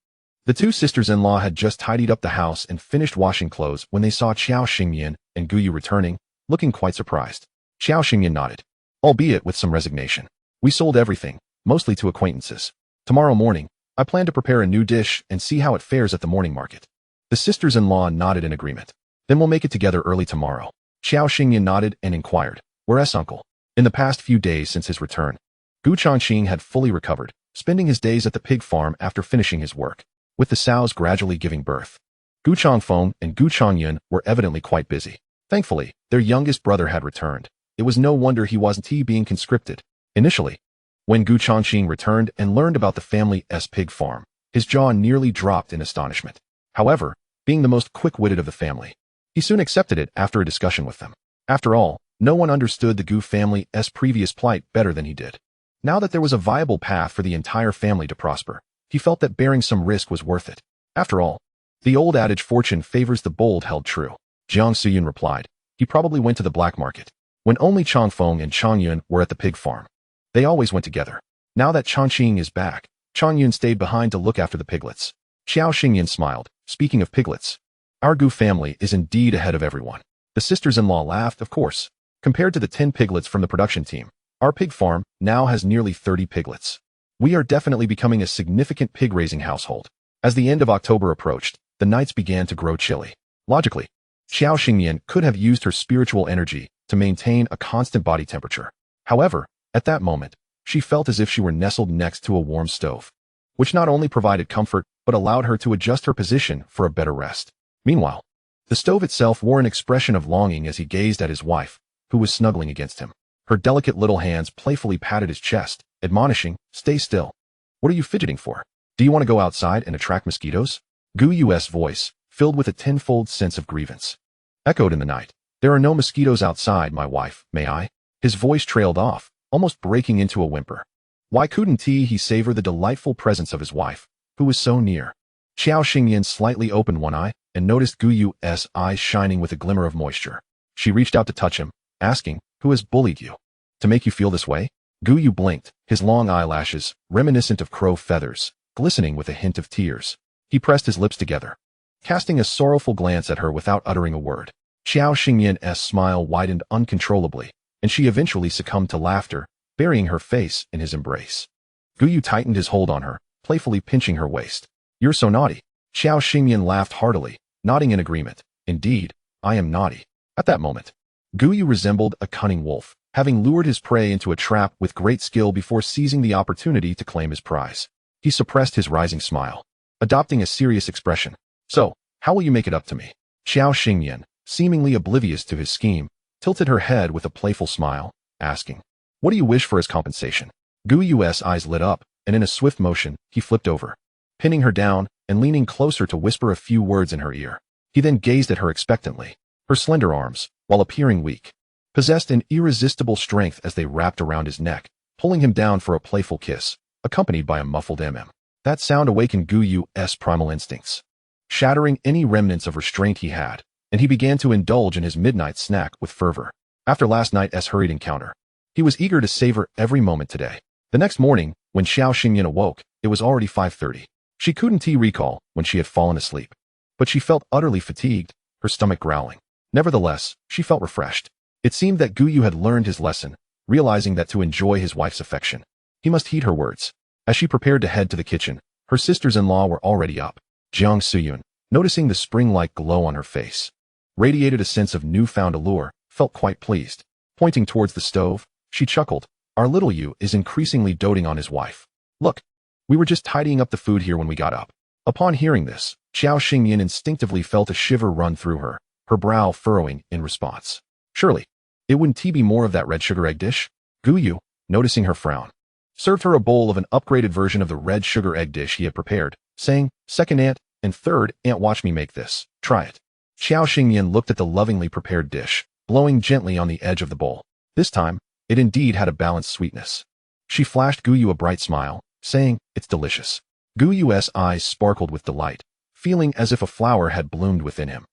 The two sisters-in-law had just tidied up the house and finished washing clothes when they saw Qiao Xingyan and Gu Yu returning, looking quite surprised. Qiao Xingyan nodded, albeit with some resignation. We sold everything, mostly to acquaintances. Tomorrow morning, I plan to prepare a new dish and see how it fares at the morning market. The sisters-in-law nodded in agreement. Then we'll make it together early tomorrow. Qiao Xingyan nodded and inquired, where's uncle? In the past few days since his return, Gu Changqing had fully recovered, spending his days at the pig farm after finishing his work, with the sows gradually giving birth. Gu Changfeng and Gu Changyun were evidently quite busy. Thankfully, their youngest brother had returned. It was no wonder he wasn't being conscripted. Initially, when Gu Changqing returned and learned about the family's pig farm, his jaw nearly dropped in astonishment. However, being the most quick-witted of the family, he soon accepted it after a discussion with them. After all, no one understood the Gu family's previous plight better than he did. Now that there was a viable path for the entire family to prosper, he felt that bearing some risk was worth it. After all, the old adage fortune favors the bold held true. Jiang Suyun replied, he probably went to the black market. When only Changfeng and Changyun were at the pig farm, they always went together. Now that Changqing is back, Changyun stayed behind to look after the piglets. Qiao Xingyan smiled, speaking of piglets, our Gu family is indeed ahead of everyone. The sisters-in-law laughed, of course. Compared to the 10 piglets from the production team, our pig farm now has nearly 30 piglets. We are definitely becoming a significant pig-raising household. As the end of October approached, the nights began to grow chilly. Logically, Qiao Xingyan could have used her spiritual energy to maintain a constant body temperature. However, at that moment, she felt as if she were nestled next to a warm stove, which not only provided comfort but allowed her to adjust her position for a better rest. Meanwhile, the stove itself wore an expression of longing as he gazed at his wife, who was snuggling against him. Her delicate little hands playfully patted his chest, admonishing, stay still. What are you fidgeting for? Do you want to go outside and attract mosquitoes? Gu Yu's voice, filled with a tenfold sense of grievance, echoed in the night. There are no mosquitoes outside, my wife, may I? His voice trailed off, almost breaking into a whimper. Why couldn't he savor the delightful presence of his wife, who was so near? Qiao Xingyan slightly opened one eye and noticed Gu Yu's eyes shining with a glimmer of moisture. She reached out to touch him, asking, who has bullied you? To make you feel this way? Gu Yu blinked, his long eyelashes, reminiscent of crow feathers, glistening with a hint of tears. He pressed his lips together, casting a sorrowful glance at her without uttering a word. Qiao Xingyan's smile widened uncontrollably, and she eventually succumbed to laughter, burying her face in his embrace. Gu Yu tightened his hold on her, playfully pinching her waist. You're so naughty. Qiao Xingyan laughed heartily, nodding in agreement. Indeed, I am naughty. At that moment, Gu Yu resembled a cunning wolf, having lured his prey into a trap with great skill before seizing the opportunity to claim his prize. He suppressed his rising smile, adopting a serious expression. So, how will you make it up to me? Qiao Xingyan, seemingly oblivious to his scheme, tilted her head with a playful smile, asking, what do you wish for as compensation? Gu Yu's eyes lit up, and in a swift motion, he flipped over, pinning her down and leaning closer to whisper a few words in her ear. He then gazed at her expectantly. Her slender arms, while appearing weak, possessed an irresistible strength as they wrapped around his neck, pulling him down for a playful kiss, accompanied by a muffled mm. That sound awakened Gu Yu's primal instincts, shattering any remnants of restraint he had, and he began to indulge in his midnight snack with fervor. After last night's hurried encounter, he was eager to savor every moment today. The next morning, when Qiao Xingyan awoke, it was already 5:30. She couldn't recall when she had fallen asleep, but she felt utterly fatigued, her stomach growling. Nevertheless, she felt refreshed. It seemed that Gu Yu had learned his lesson, realizing that to enjoy his wife's affection, he must heed her words. As she prepared to head to the kitchen, her sisters-in-law were already up. Jiang Suyun, noticing the spring-like glow on her face, radiated a sense of newfound allure, felt quite pleased. Pointing towards the stove, she chuckled. Our little Yu is increasingly doting on his wife. Look, we were just tidying up the food here when we got up. Upon hearing this, Qiao Xingyan instinctively felt a shiver run through her, her brow furrowing in response. Surely, it wouldn't be more of that red sugar egg dish? Gu Yu, noticing her frown, served her a bowl of an upgraded version of the red sugar egg dish he had prepared, saying, second aunt, and third aunt, watch me make this. Try it. Qiao Xingyan looked at the lovingly prepared dish, blowing gently on the edge of the bowl. This time, it indeed had a balanced sweetness. She flashed Gu Yu a bright smile, saying, it's delicious. Gu Yu's eyes sparkled with delight, feeling as if a flower had bloomed within him.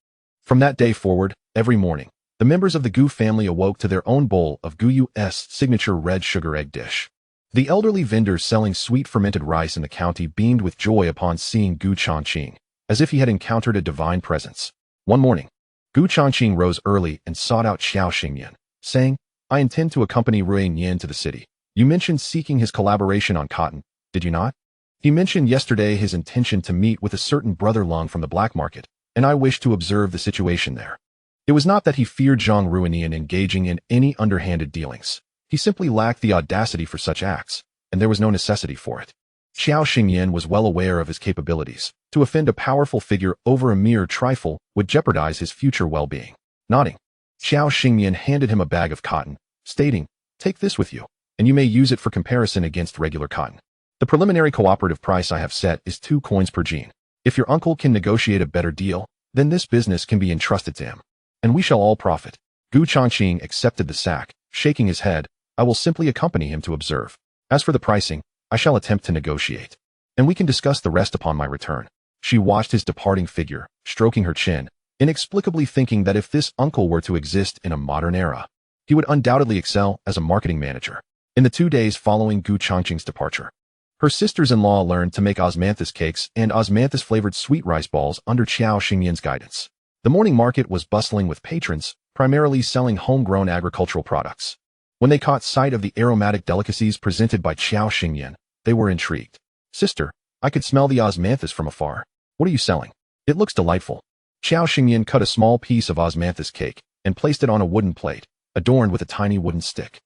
From that day forward, every morning, the members of the Gu family awoke to their own bowl of Gu Yu's signature red sugar egg dish. The elderly vendor selling sweet fermented rice in the county beamed with joy upon seeing Gu Changqing, as if he had encountered a divine presence. One morning, Gu Changqing rose early and sought out Xiao Xingyan, saying, "I intend to accompany Rui Nian to the city. You mentioned seeking his collaboration on cotton, did you not? He mentioned yesterday his intention to meet with a certain brother Lung from the black market, and I wish to observe the situation there." It was not that he feared Zhang Ruinian engaging in any underhanded dealings. He simply lacked the audacity for such acts, and there was no necessity for it. Xiao Xingyan was well aware of his capabilities. To offend a powerful figure over a mere trifle would jeopardize his future well-being. Nodding, Xiao Xingyan handed him a bag of cotton, stating, "Take this with you, and you may use it for comparison against regular cotton. The preliminary cooperative price I have set is 2 coins per jean. If your uncle can negotiate a better deal, then this business can be entrusted to him, and we shall all profit." Gu Changqing accepted the sack, shaking his head. "I will simply accompany him to observe. As for the pricing, I shall attempt to negotiate, and we can discuss the rest upon my return." She watched his departing figure, stroking her chin, inexplicably thinking that if this uncle were to exist in a modern era, he would undoubtedly excel as a marketing manager. In the 2 days following Gu Changqing's departure, her sisters-in-law learned to make osmanthus cakes and osmanthus-flavored sweet rice balls under Xiao Xingyan's guidance. The morning market was bustling with patrons, primarily selling homegrown agricultural products. When they caught sight of the aromatic delicacies presented by Xiao Xingyan, they were intrigued. "Sister, I could smell the osmanthus from afar. What are you selling? It looks delightful." Xiao Xingyan cut a small piece of osmanthus cake and placed it on a wooden plate, adorned with a tiny wooden stick.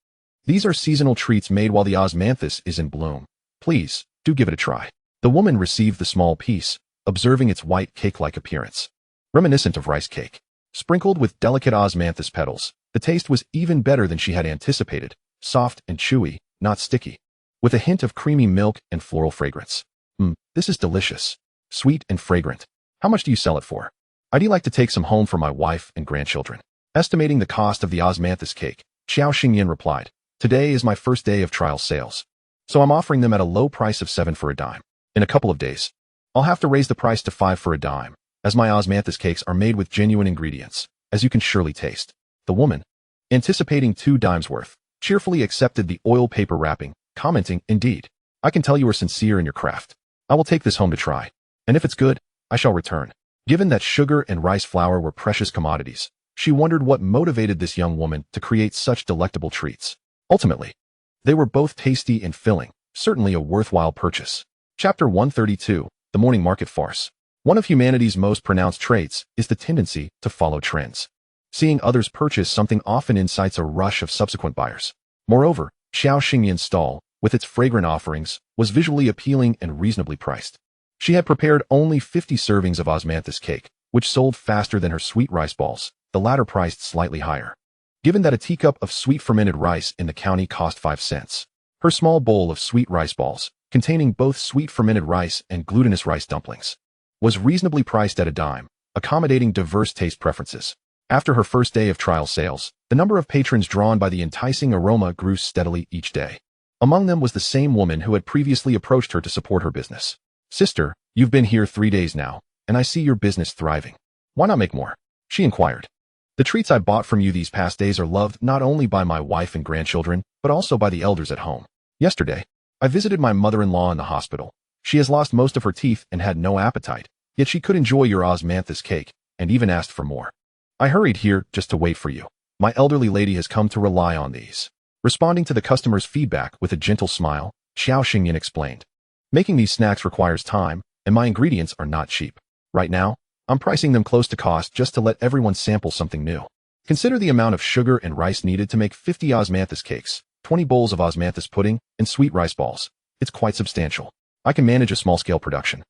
"These are seasonal treats made while the osmanthus is in bloom. Please, do give it a try." The woman received the small piece, observing its white cake-like appearance. Reminiscent of rice cake. Sprinkled with delicate osmanthus petals, the taste was even better than she had anticipated, soft and chewy, not sticky, with a hint of creamy milk and floral fragrance. This is delicious. Sweet and fragrant. How much do you sell it for?" "I'd like to take some home for my wife and grandchildren." Estimating the cost of the osmanthus cake, Xiao Xingyan replied, "Today is my first day of trial sales, so I'm offering them at a low price of 7 for a dime. In a couple of days, I'll have to raise the price to 5 for a dime, as my osmanthus cakes are made with genuine ingredients, as you can surely taste." The woman, anticipating 2 dimes worth, cheerfully accepted the oil paper wrapping, commenting, "Indeed, I can tell you are sincere in your craft. I will take this home to try, and if it's good, I shall return." Given that sugar and rice flour were precious commodities, she wondered what motivated this young woman to create such delectable treats. Ultimately, they were both tasty and filling, certainly a worthwhile purchase. Chapter 132, The Morning Market Farce. One of humanity's most pronounced traits is the tendency to follow trends. Seeing others purchase something often incites a rush of subsequent buyers. Moreover, Xiao Xingyan's stall, with its fragrant offerings, was visually appealing and reasonably priced. She had prepared only 50 servings of osmanthus cake, which sold faster than her sweet rice balls, the latter priced slightly higher. Given that a teacup of sweet fermented rice in the county cost 5 cents, her small bowl of sweet rice balls, containing both sweet fermented rice and glutinous rice dumplings, was reasonably priced at a dime, accommodating diverse taste preferences. After her first day of trial sales, the number of patrons drawn by the enticing aroma grew steadily each day. Among them was the same woman who had previously approached her to support her business. "Sister, you've been here 3 days now, and I see your business thriving. Why not make more?" she inquired. "The treats I bought from you these past days are loved not only by my wife and grandchildren, but also by the elders at home. Yesterday, I visited my mother-in-law in the hospital. She has lost most of her teeth and had no appetite, yet she could enjoy your osmanthus cake, and even asked for more. I hurried here just to wait for you. My elderly lady has come to rely on these." Responding to the customer's feedback with a gentle smile, Xiao Xingyan explained, "Making these snacks requires time, and my ingredients are not cheap. Right now, I'm pricing them close to cost just to let everyone sample something new. Consider the amount of sugar and rice needed to make 50 osmanthus cakes, 20 bowls of osmanthus pudding, and sweet rice balls. It's quite substantial. I can manage a small-scale production,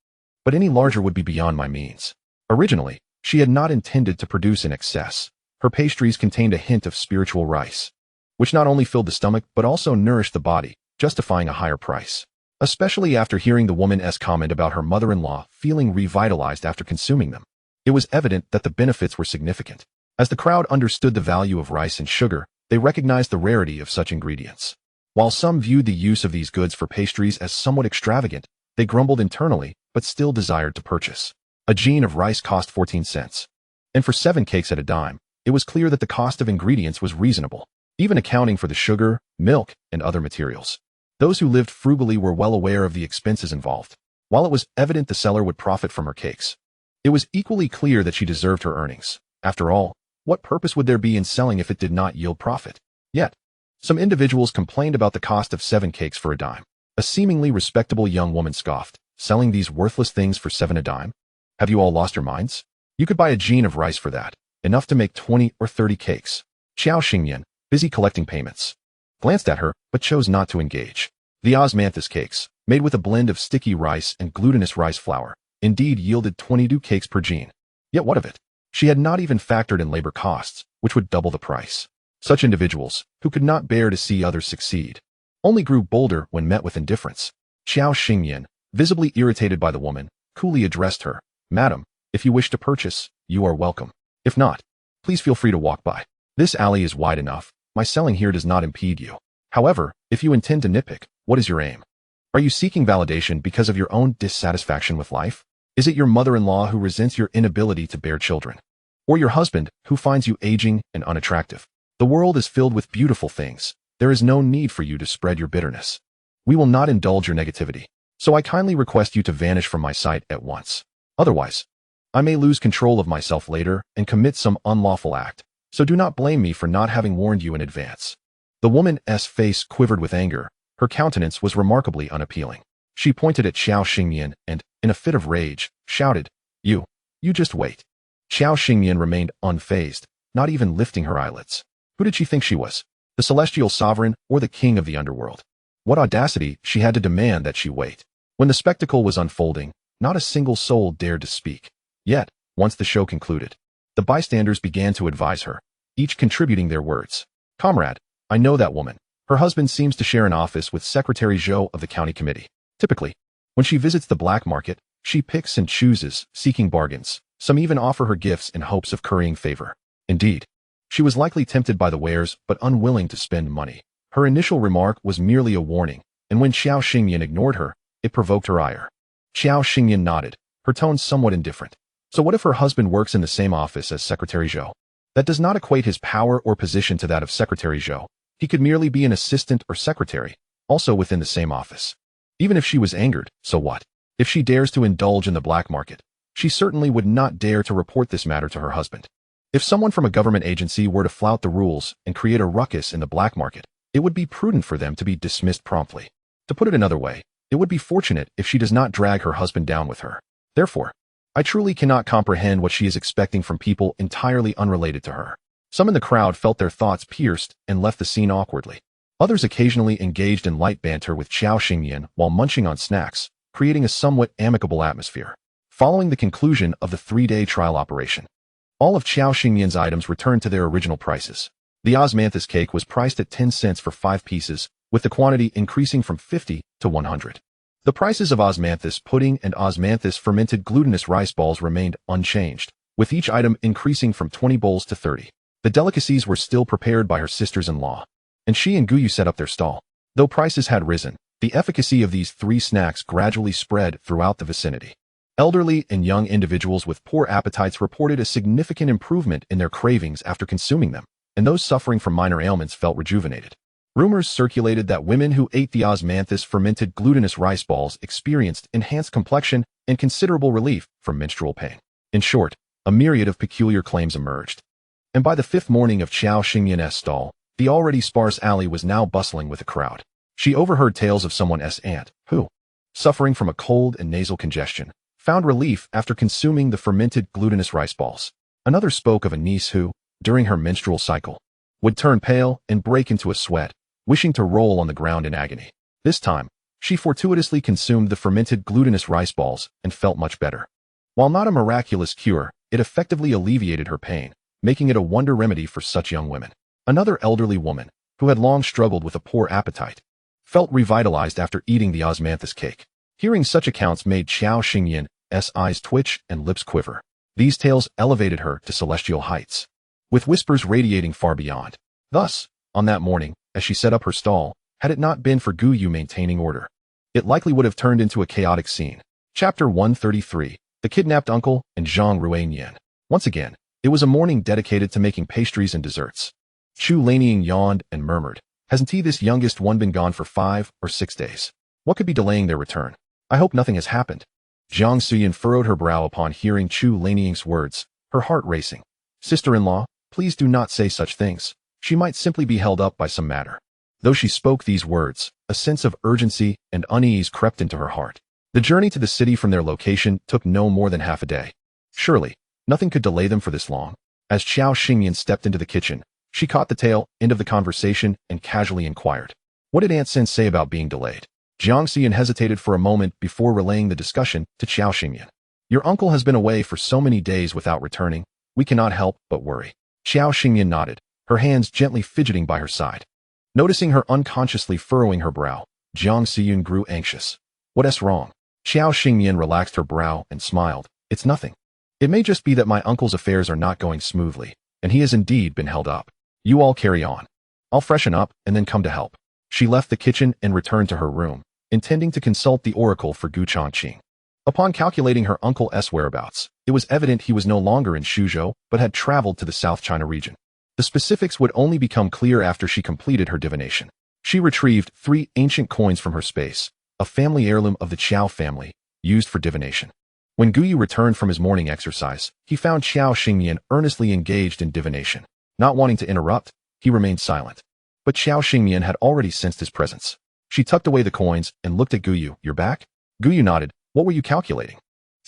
but any larger would be beyond my means." Originally, she had not intended to produce in excess. Her pastries contained a hint of spiritual rice, which not only filled the stomach but also nourished the body, justifying a higher price. Especially after hearing the woman's comment about her mother-in-law feeling revitalized after consuming them. It was evident that the benefits were significant. As the crowd understood the value of rice and sugar, they recognized the rarity of such ingredients. While some viewed the use of these goods for pastries as somewhat extravagant, they grumbled internally, but still desired to purchase. A jean of rice cost 14 cents. And for 7 cakes at a dime, it was clear that the cost of ingredients was reasonable, even accounting for the sugar, milk, and other materials. Those who lived frugally were well aware of the expenses involved. While it was evident the seller would profit from her cakes, it was equally clear that she deserved her earnings. After all, what purpose would there be in selling if it did not yield profit? Yet, some individuals complained about the cost of 7 cakes for a dime. A seemingly respectable young woman scoffed, selling these worthless things for 7 a dime? Have you all lost your minds? You could buy a gene of rice for that, enough to make 20 or 30 cakes. Xiao Xingyan, busy collecting payments, glanced at her, but chose not to engage. The osmanthus cakes, made with a blend of sticky rice and glutinous rice flour, indeed yielded 22 cakes per gene. Yet what of it? She had not even factored in labor costs, which would double the price. Such individuals, who could not bear to see others succeed, only grew bolder when met with indifference. Xiao Xingyan, visibly irritated by the woman, coolly addressed her. Madam, if you wish to purchase, you are welcome. If not, please feel free to walk by. This alley is wide enough. My selling here does not impede you. However, if you intend to nitpick, what is your aim? Are you seeking validation because of your own dissatisfaction with life? Is it your mother-in-law who resents your inability to bear children? Or your husband who finds you aging and unattractive? The world is filled with beautiful things. There is no need for you to spread your bitterness. We will not indulge your negativity, so I kindly request you to vanish from my sight at once. Otherwise, I may lose control of myself later and commit some unlawful act, so do not blame me for not having warned you in advance. The woman's face quivered with anger. Her countenance was remarkably unappealing. She pointed at Xiao Xingyan and, in a fit of rage, shouted, You just wait. Xiao Xingyan remained unfazed, not even lifting her eyelids. Who did she think she was? The celestial sovereign or the king of the underworld? What audacity she had to demand that she wait. When the spectacle was unfolding, not a single soul dared to speak. Yet, once the show concluded, the bystanders began to advise her, each contributing their words. Comrade, I know that woman. Her husband seems to share an office with Secretary Zhou of the county committee. Typically, when she visits the black market, she picks and chooses, seeking bargains. Some even offer her gifts in hopes of currying favor. Indeed, she was likely tempted by the wares but unwilling to spend money. Her initial remark was merely a warning, and when Xiao Xingyan ignored her, it provoked her ire. Xiao Xingyan nodded, her tone somewhat indifferent. So what if her husband works in the same office as Secretary Zhou? That does not equate his power or position to that of Secretary Zhou. He could merely be an assistant or secretary, also within the same office. Even if she was angered, so what? If she dares to indulge in the black market, she certainly would not dare to report this matter to her husband. If someone from a government agency were to flout the rules and create a ruckus in the black market, it would be prudent for them to be dismissed promptly. To put it another way, it would be fortunate if she does not drag her husband down with her. Therefore, I truly cannot comprehend what she is expecting from people entirely unrelated to her. Some in the crowd felt their thoughts pierced and left the scene awkwardly. Others occasionally engaged in light banter with Xiao Xingyan while munching on snacks, creating a somewhat amicable atmosphere. Following the conclusion of the 3-day trial operation, all of Xiao Xingyan's items returned to their original prices. The osmanthus cake was priced at 10 cents for 5 pieces, with the quantity increasing from 50 to 100. The prices of osmanthus pudding and osmanthus fermented glutinous rice balls remained unchanged, with each item increasing from 20 bowls to 30. The delicacies were still prepared by her sisters-in-law, and she and Guyu set up their stall. Though prices had risen, the efficacy of these 3 snacks gradually spread throughout the vicinity. Elderly and young individuals with poor appetites reported a significant improvement in their cravings after consuming them, and those suffering from minor ailments felt rejuvenated. Rumors circulated that women who ate the osmanthus fermented glutinous rice balls experienced enhanced complexion and considerable relief from menstrual pain. In short, a myriad of peculiar claims emerged. And by the 5th morning of Xiao Xingyan's stall, the already sparse alley was now bustling with a crowd. She overheard tales of someone's aunt, who, suffering from a cold and nasal congestion, found relief after consuming the fermented glutinous rice balls. Another spoke of a niece who, during her menstrual cycle, would turn pale and break into a sweat, wishing to roll on the ground in agony. This time, she fortuitously consumed the fermented glutinous rice balls and felt much better. While not a miraculous cure, it effectively alleviated her pain, making it a wonder remedy for such young women. Another elderly woman, who had long struggled with a poor appetite, felt revitalized after eating the osmanthus cake. Hearing such accounts made Xiao Xingyan's eyes twitch and lips quiver. These tales elevated her to celestial heights, with whispers radiating far beyond. Thus, on that morning, as she set up her stall, had it not been for Guyu maintaining order, it likely would have turned into a chaotic scene. Chapter 133, The Kidnapped Uncle and Zhang Ruiyan. Once again, it was a morning dedicated to making pastries and desserts. Chu Lanian yawned and murmured, Hasn't he, this youngest one, been gone for 5 or 6 days? What could be delaying their return? I hope nothing has happened. Jiang Suyin furrowed her brow upon hearing Chu Lanying's words, her heart racing. Sister-in-law, please do not say such things. She might simply be held up by some matter. Though she spoke these words, a sense of urgency and unease crept into her heart. The journey to the city from their location took no more than half a day. Surely, nothing could delay them for this long. As Qiao Xingyan stepped into the kitchen, she caught the tail end of the conversation and casually inquired, "What did Aunt Sin say about being delayed?" Jiang Xian hesitated for a moment before relaying the discussion to Qiao Xingyan. "Your uncle has been away for so many days without returning. We cannot help but worry." Qiao Xingyan nodded, her hands gently fidgeting by her side. Noticing her unconsciously furrowing her brow, Jiang Xiyun grew anxious. "What's wrong?" Qiao Xingyan relaxed her brow and smiled. "It's nothing. It may just be that my uncle's affairs are not going smoothly, and he has indeed been held up. You all carry on. I'll freshen up and then come to help." She left the kitchen and returned to her room, intending to consult the oracle for Gu Changqing. Upon calculating her uncle's whereabouts, it was evident he was no longer in Suzhou, but had traveled to the South China region. The specifics would only become clear after she completed her divination. She retrieved 3 ancient coins from her space, a family heirloom of the Qiao family, used for divination. When Guyu returned from his morning exercise, he found Qiao Xingyan earnestly engaged in divination. Not wanting to interrupt, he remained silent. But Qiao Xingyan had already sensed his presence. She tucked away the coins and looked at Guyu. "You're back?" Guyu nodded. "What were you calculating?"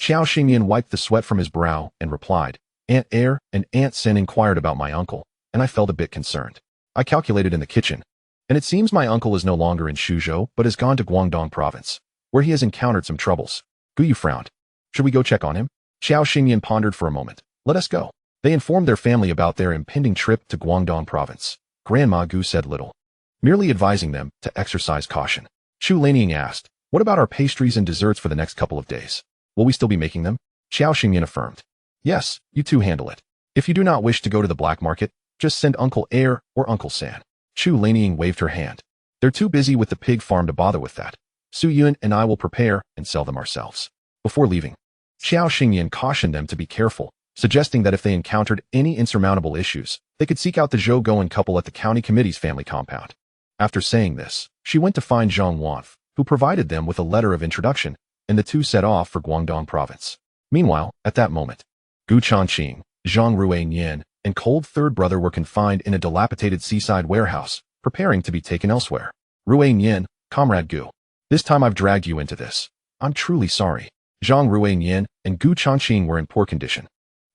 Qiao Xingyan wiped the sweat from his brow and replied, "Aunt Air and Aunt Sin inquired about my uncle, and I felt a bit concerned. I calculated in the kitchen, and it seems my uncle is no longer in Suzhou, but has gone to Guangdong province, where he has encountered some troubles." Guyu frowned. "Should we go check on him?" Qiao Xingyan pondered for a moment. "Let us go." They informed their family about their impending trip to Guangdong province. Grandma Gu said little, merely advising them to exercise caution. Chu Lanying asked, "What about our pastries and desserts for the next couple of days? Will we still be making them?" Qiao Xingyan affirmed. "Yes, you two handle it. If you do not wish to go to the black market, just send Uncle Air or Uncle San." Chu Lanying waved her hand. "They're too busy with the pig farm to bother with that. Su Yun and I will prepare and sell them ourselves." Before leaving, Qiao Xingyan cautioned them to be careful, suggesting that if they encountered any insurmountable issues, they could seek out the Zhou Goen couple at the county committee's family compound. After saying this, she went to find Zhang Wanf, who provided them with a letter of introduction, and the two set off for Guangdong province. Meanwhile, at that moment, Gu Changqing, Zhang Ruiyan, and Cold Third Brother were confined in a dilapidated seaside warehouse, preparing to be taken elsewhere. "Ruiyan, Comrade Gu, this time I've dragged you into this. I'm truly sorry." Zhang Ruiyan and Gu Changqing were in poor condition.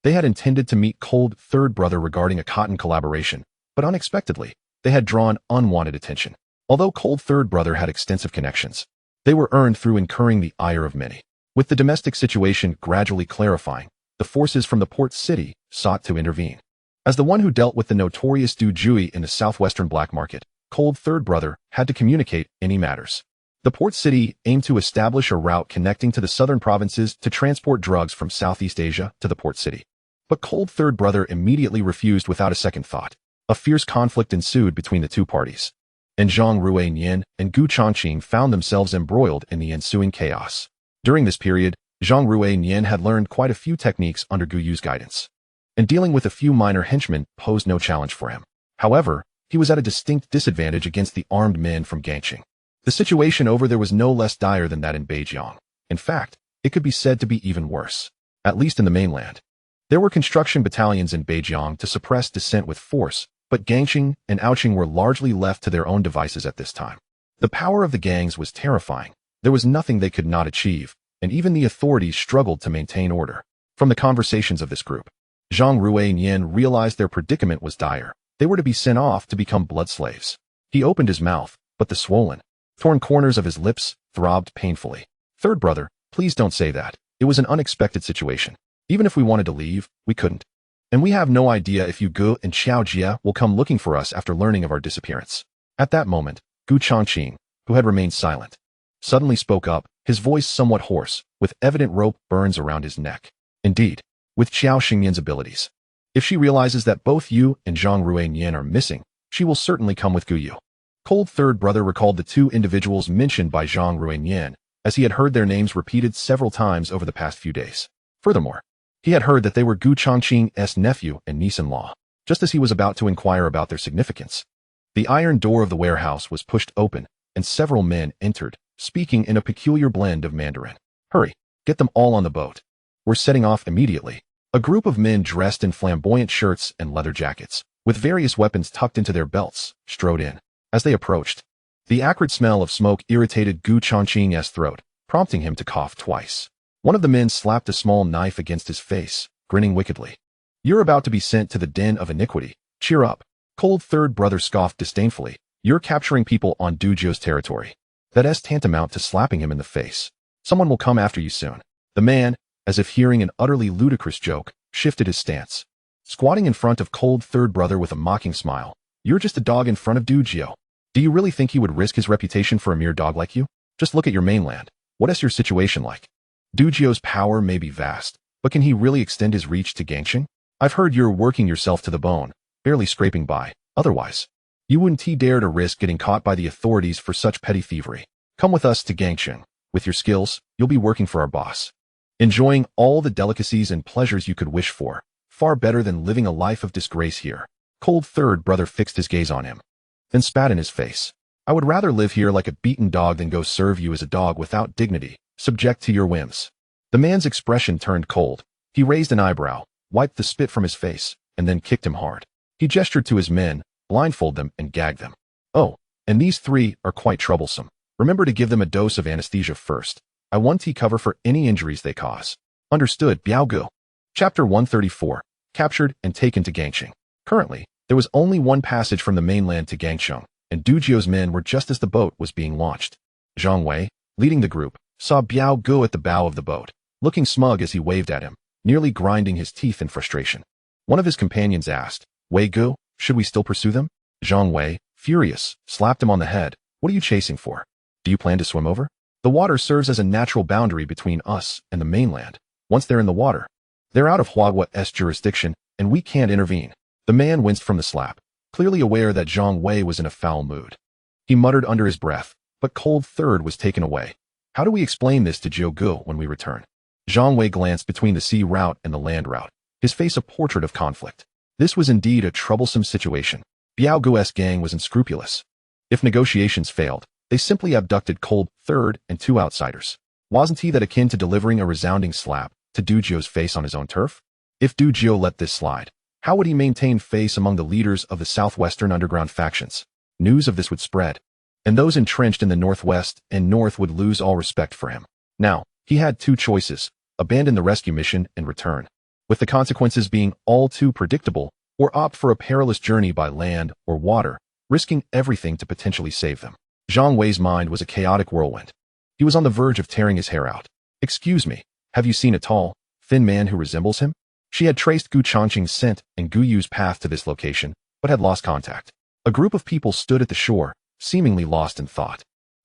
They had intended to meet Cold Third Brother regarding a cotton collaboration, but unexpectedly, they had drawn unwanted attention. Although Cold Third Brother had extensive connections, they were earned through incurring the ire of many. With the domestic situation gradually clarifying, the forces from the port city sought to intervene. As the one who dealt with the notorious Du Jui in the southwestern black market, Cold Third Brother had to communicate any matters. The port city aimed to establish a route connecting to the southern provinces to transport drugs from Southeast Asia to the port city. But Cold Third Brother immediately refused without a second thought. A fierce conflict ensued between the two parties, and Zhang Ruiyan and Gu Changqing found themselves embroiled in the ensuing chaos. During this period, Zhang Ruiyan had learned quite a few techniques under Guyu's guidance, and dealing with a few minor henchmen posed no challenge for him. However, he was at a distinct disadvantage against the armed men from Gangqing. The situation over there was no less dire than that in Beijiang. In fact, it could be said to be even worse, at least in the mainland. There were construction battalions in Beijiang to suppress dissent with force, but Gangqing and Aoqing were largely left to their own devices at this time. The power of the gangs was terrifying. There was nothing they could not achieve, and even the authorities struggled to maintain order. From the conversations of this group, Zhang Ruiyan realized their predicament was dire. They were to be sent off to become blood slaves. He opened his mouth, but the swollen, torn corners of his lips throbbed painfully. "Third Brother, please don't say that. It was an unexpected situation. Even if we wanted to leave, we couldn't. And we have no idea if you Gu and Xiao Jia will come looking for us after learning of our disappearance." At that moment, Gu Changqing, who had remained silent, suddenly spoke up, his voice somewhat hoarse, with evident rope burns around his neck. "Indeed, with Qiao Xingyan's abilities, if she realizes that both you and Zhang Ruiyan are missing, she will certainly come with Guyu." Cold Third Brother recalled the two individuals mentioned by Zhang Ruiyan, as he had heard their names repeated several times over the past few days. Furthermore, he had heard that they were Gu Changqing's nephew and niece-in-law. Just as he was about to inquire about their significance, The iron door of the warehouse was pushed open, and several men entered, speaking in a peculiar blend of Mandarin. Hurry, get them all on the boat. We're setting off immediately. A group of men dressed in flamboyant shirts and leather jackets, with various weapons tucked into their belts, strode in. As they approached, the acrid smell of smoke irritated Gu Chongqing's throat, prompting him to cough twice. One of the men slapped a small knife against his face, grinning wickedly. You're about to be sent to the den of iniquity. Cheer up. Cold third brother scoffed disdainfully. You're capturing people on Dujio's territory. That's tantamount to slapping him in the face. Someone will come after you soon. The man, as if hearing an utterly ludicrous joke, shifted his stance. Squatting in front of cold third brother with a mocking smile. You're just a dog in front of Dujio. Do you really think he would risk his reputation for a mere dog like you? Just look at your mainland. What is your situation like? Dujio's power may be vast, but can he really extend his reach to Gangxing? I've heard you're working yourself to the bone, barely scraping by. Otherwise, you wouldn't dare to risk getting caught by the authorities for such petty thievery. Come with us to Gangxing. With your skills, you'll be working for our boss, enjoying all the delicacies and pleasures you could wish for, far better than living a life of disgrace here. Cold third brother fixed his gaze on him, then spat in his face. I would rather live here like a beaten dog than go serve you as a dog without dignity, subject to your whims. The man's expression turned cold. He raised an eyebrow, wiped the spit from his face, and then kicked him hard. He gestured to his men, blindfold them, and gagged them. Oh, and these three are quite troublesome. Remember to give them a dose of anesthesia first. I want tea cover for any injuries they cause. Understood, Biaogu. Chapter 134. Captured and taken to Gangxing. Currently, there was only one passage from the mainland to Gangxing, and Dujio's men were just as the boat was being launched. Zhang Wei, leading the group, saw Biaogu at the bow of the boat, looking smug as he waved at him, nearly grinding his teeth in frustration. One of his companions asked, Wei Gu, should we still pursue them? Zhang Wei, furious, slapped him on the head. What are you chasing for? Do you plan to swim over? The water serves as a natural boundary between us and the mainland. Once they're in the water, they're out of Huagua's jurisdiction, and we can't intervene. The man winced from the slap, clearly aware that Zhang Wei was in a foul mood. He muttered under his breath, but cold third was taken away. How do we explain this to Jiu Gu when we return? Zhang Wei glanced between the sea route and the land route, his face a portrait of conflict. This was indeed a troublesome situation. Biao Gu's gang was unscrupulous. If negotiations failed, they simply abducted cold third and two outsiders. Wasn't he that akin to delivering a resounding slap to Dujio's face on his own turf? If Dujio let this slide, how would he maintain face among the leaders of the southwestern underground factions? News of this would spread, and those entrenched in the northwest and north would lose all respect for him. Now, he had two choices: abandon the rescue mission and return, with the consequences being all too predictable, or opt for a perilous journey by land or water, risking everything to potentially save them. Zhang Wei's mind was a chaotic whirlwind. He was on the verge of tearing his hair out. Excuse me, have you seen a tall, thin man who resembles him? She had traced Gu Chongqing's scent and Gu Yu's path to this location, but had lost contact. A group of people stood at the shore, seemingly lost in thought.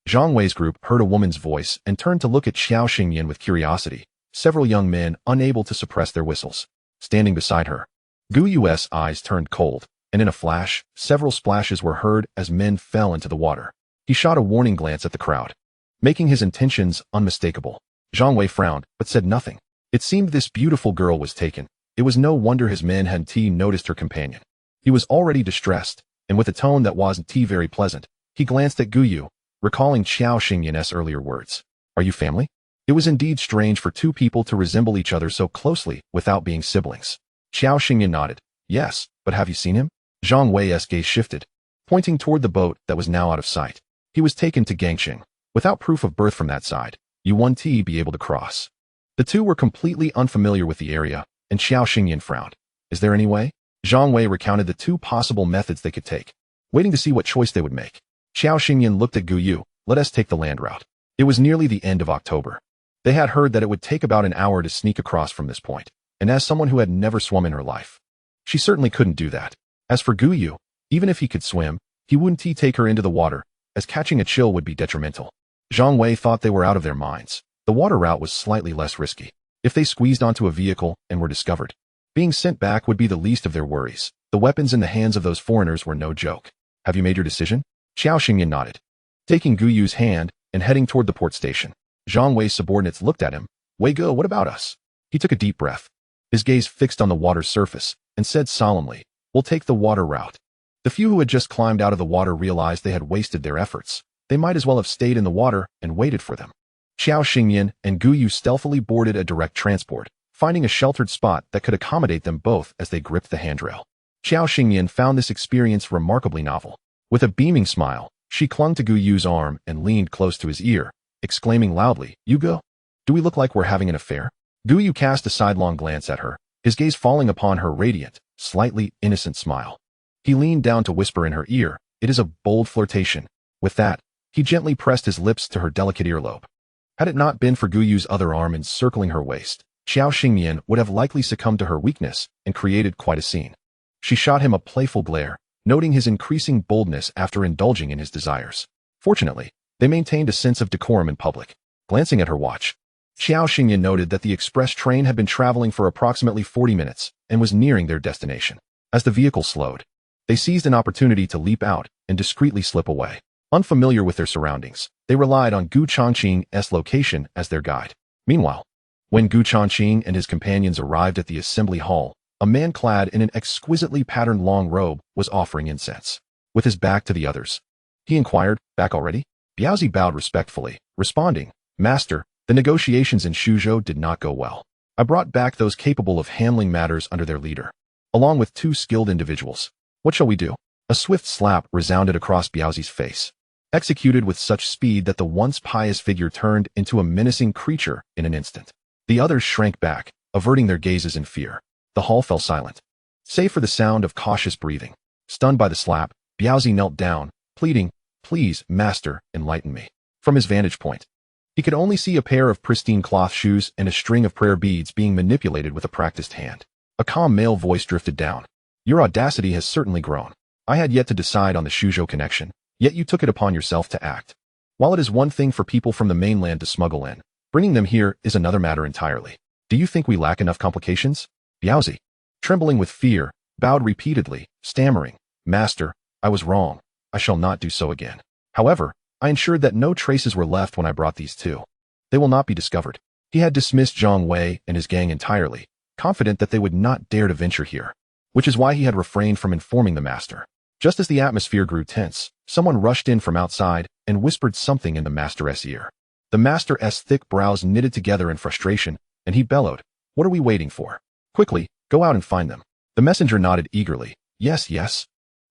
Zhang Wei's group heard a woman's voice and turned to look at Xiao Xingyan with curiosity, several young men unable to suppress their whistles. Standing beside her, Gu Yu's eyes turned cold, and in a flash, several splashes were heard as men fell into the water. He shot a warning glance at the crowd, making his intentions unmistakable. Zhang Wei frowned, but said nothing. It seemed this beautiful girl was taken. It was no wonder his men hadn't noticed her companion. He was already distressed, and with a tone that wasn't very pleasant, he glanced at Gu Yu, recalling Xiao Xingyan's earlier words. Are you family? It was indeed strange for two people to resemble each other so closely without being siblings. Xiao Xingyan nodded. Yes, but have you seen him? Zhang Wei's gaze shifted, pointing toward the boat that was now out of sight. He was taken to Gangxing. Without proof of birth from that side, you won't be able to cross. The two were completely unfamiliar with the area, and Xiao Xingyan frowned. Is there any way? Zhang Wei recounted the two possible methods they could take, waiting to see what choice they would make. Xiao Xingyan looked at Gu Yu. Let us take the land route. It was nearly the end of October. They had heard that it would take about an hour to sneak across from this point, and as someone who had never swum in her life, she certainly couldn't do that. As for Gu Yu, even if he could swim, he wouldn't take her into the water, as catching a chill would be detrimental. Zhang Wei thought they were out of their minds. The water route was slightly less risky. If they squeezed onto a vehicle and were discovered, being sent back would be the least of their worries. The weapons in the hands of those foreigners were no joke. Have you made your decision? Xiao Xingyan nodded, taking Gu Yu's hand and heading toward the port station. Zhang Wei's subordinates looked at him. Wei Gu, what about us? He took a deep breath, his gaze fixed on the water's surface, and said solemnly, we'll take the water route. The few who had just climbed out of the water realized they had wasted their efforts. They might as well have stayed in the water and waited for them. Xiao Xingyan and Gu Yu stealthily boarded a direct transport, finding a sheltered spot that could accommodate them both as they gripped the handrail. Xiao Xingyan found this experience remarkably novel. With a beaming smile, she clung to Gu Yu's arm and leaned close to his ear, exclaiming loudly, "Yugo, do we look like we're having an affair?" Gu Yu cast a sidelong glance at her, his gaze falling upon her radiant, slightly innocent smile. He leaned down to whisper in her ear, "It is a bold flirtation." With that, he gently pressed his lips to her delicate earlobe. Had it not been for Gu Yu's other arm encircling her waist, Xiao Xingyan would have likely succumbed to her weakness and created quite a scene. She shot him a playful glare, noting his increasing boldness after indulging in his desires. Fortunately, they maintained a sense of decorum in public. Glancing at her watch, Xiao Xingyan noted that the express train had been traveling for approximately 40 minutes and was nearing their destination. As the vehicle slowed, they seized an opportunity to leap out and discreetly slip away. Unfamiliar with their surroundings, they relied on Gu Changqing's location as their guide. Meanwhile, when Gu Changqing and his companions arrived at the assembly hall, a man clad in an exquisitely patterned long robe was offering incense. With his back to the others, he inquired, "Back already?" Biaozi bowed respectfully, responding, "Master, the negotiations in Shuzhou did not go well. I brought back those capable of handling matters under their leader, along with 2 skilled individuals. What shall we do?" A swift slap resounded across Biaozi's face, executed with such speed that the once pious figure turned into a menacing creature in an instant. The others shrank back, averting their gazes in fear. The hall fell silent, save for the sound of cautious breathing. Stunned by the slap, Biaozi knelt down, pleading, "Please, master, enlighten me." From his vantage point, he could only see a pair of pristine cloth shoes and a string of prayer beads being manipulated with a practiced hand. A calm male voice drifted down. "Your audacity has certainly grown. I had yet to decide on the Shuzhou connection, yet you took it upon yourself to act. While it is one thing for people from the mainland to smuggle in, bringing them here is another matter entirely. Do you think we lack enough complications?" Biaozi, trembling with fear, bowed repeatedly, stammering, "Master, I was wrong. I shall not do so again. However, I ensured that no traces were left when I brought these 2. They will not be discovered." He had dismissed Zhang Wei and his gang entirely, confident that they would not dare to venture here, which is why he had refrained from informing the master. Just as the atmosphere grew tense, someone rushed in from outside and whispered something in the master's ear. The master's thick brows knitted together in frustration, and he bellowed, "What are we waiting for? Quickly, go out and find them." The messenger nodded eagerly, "Yes, yes."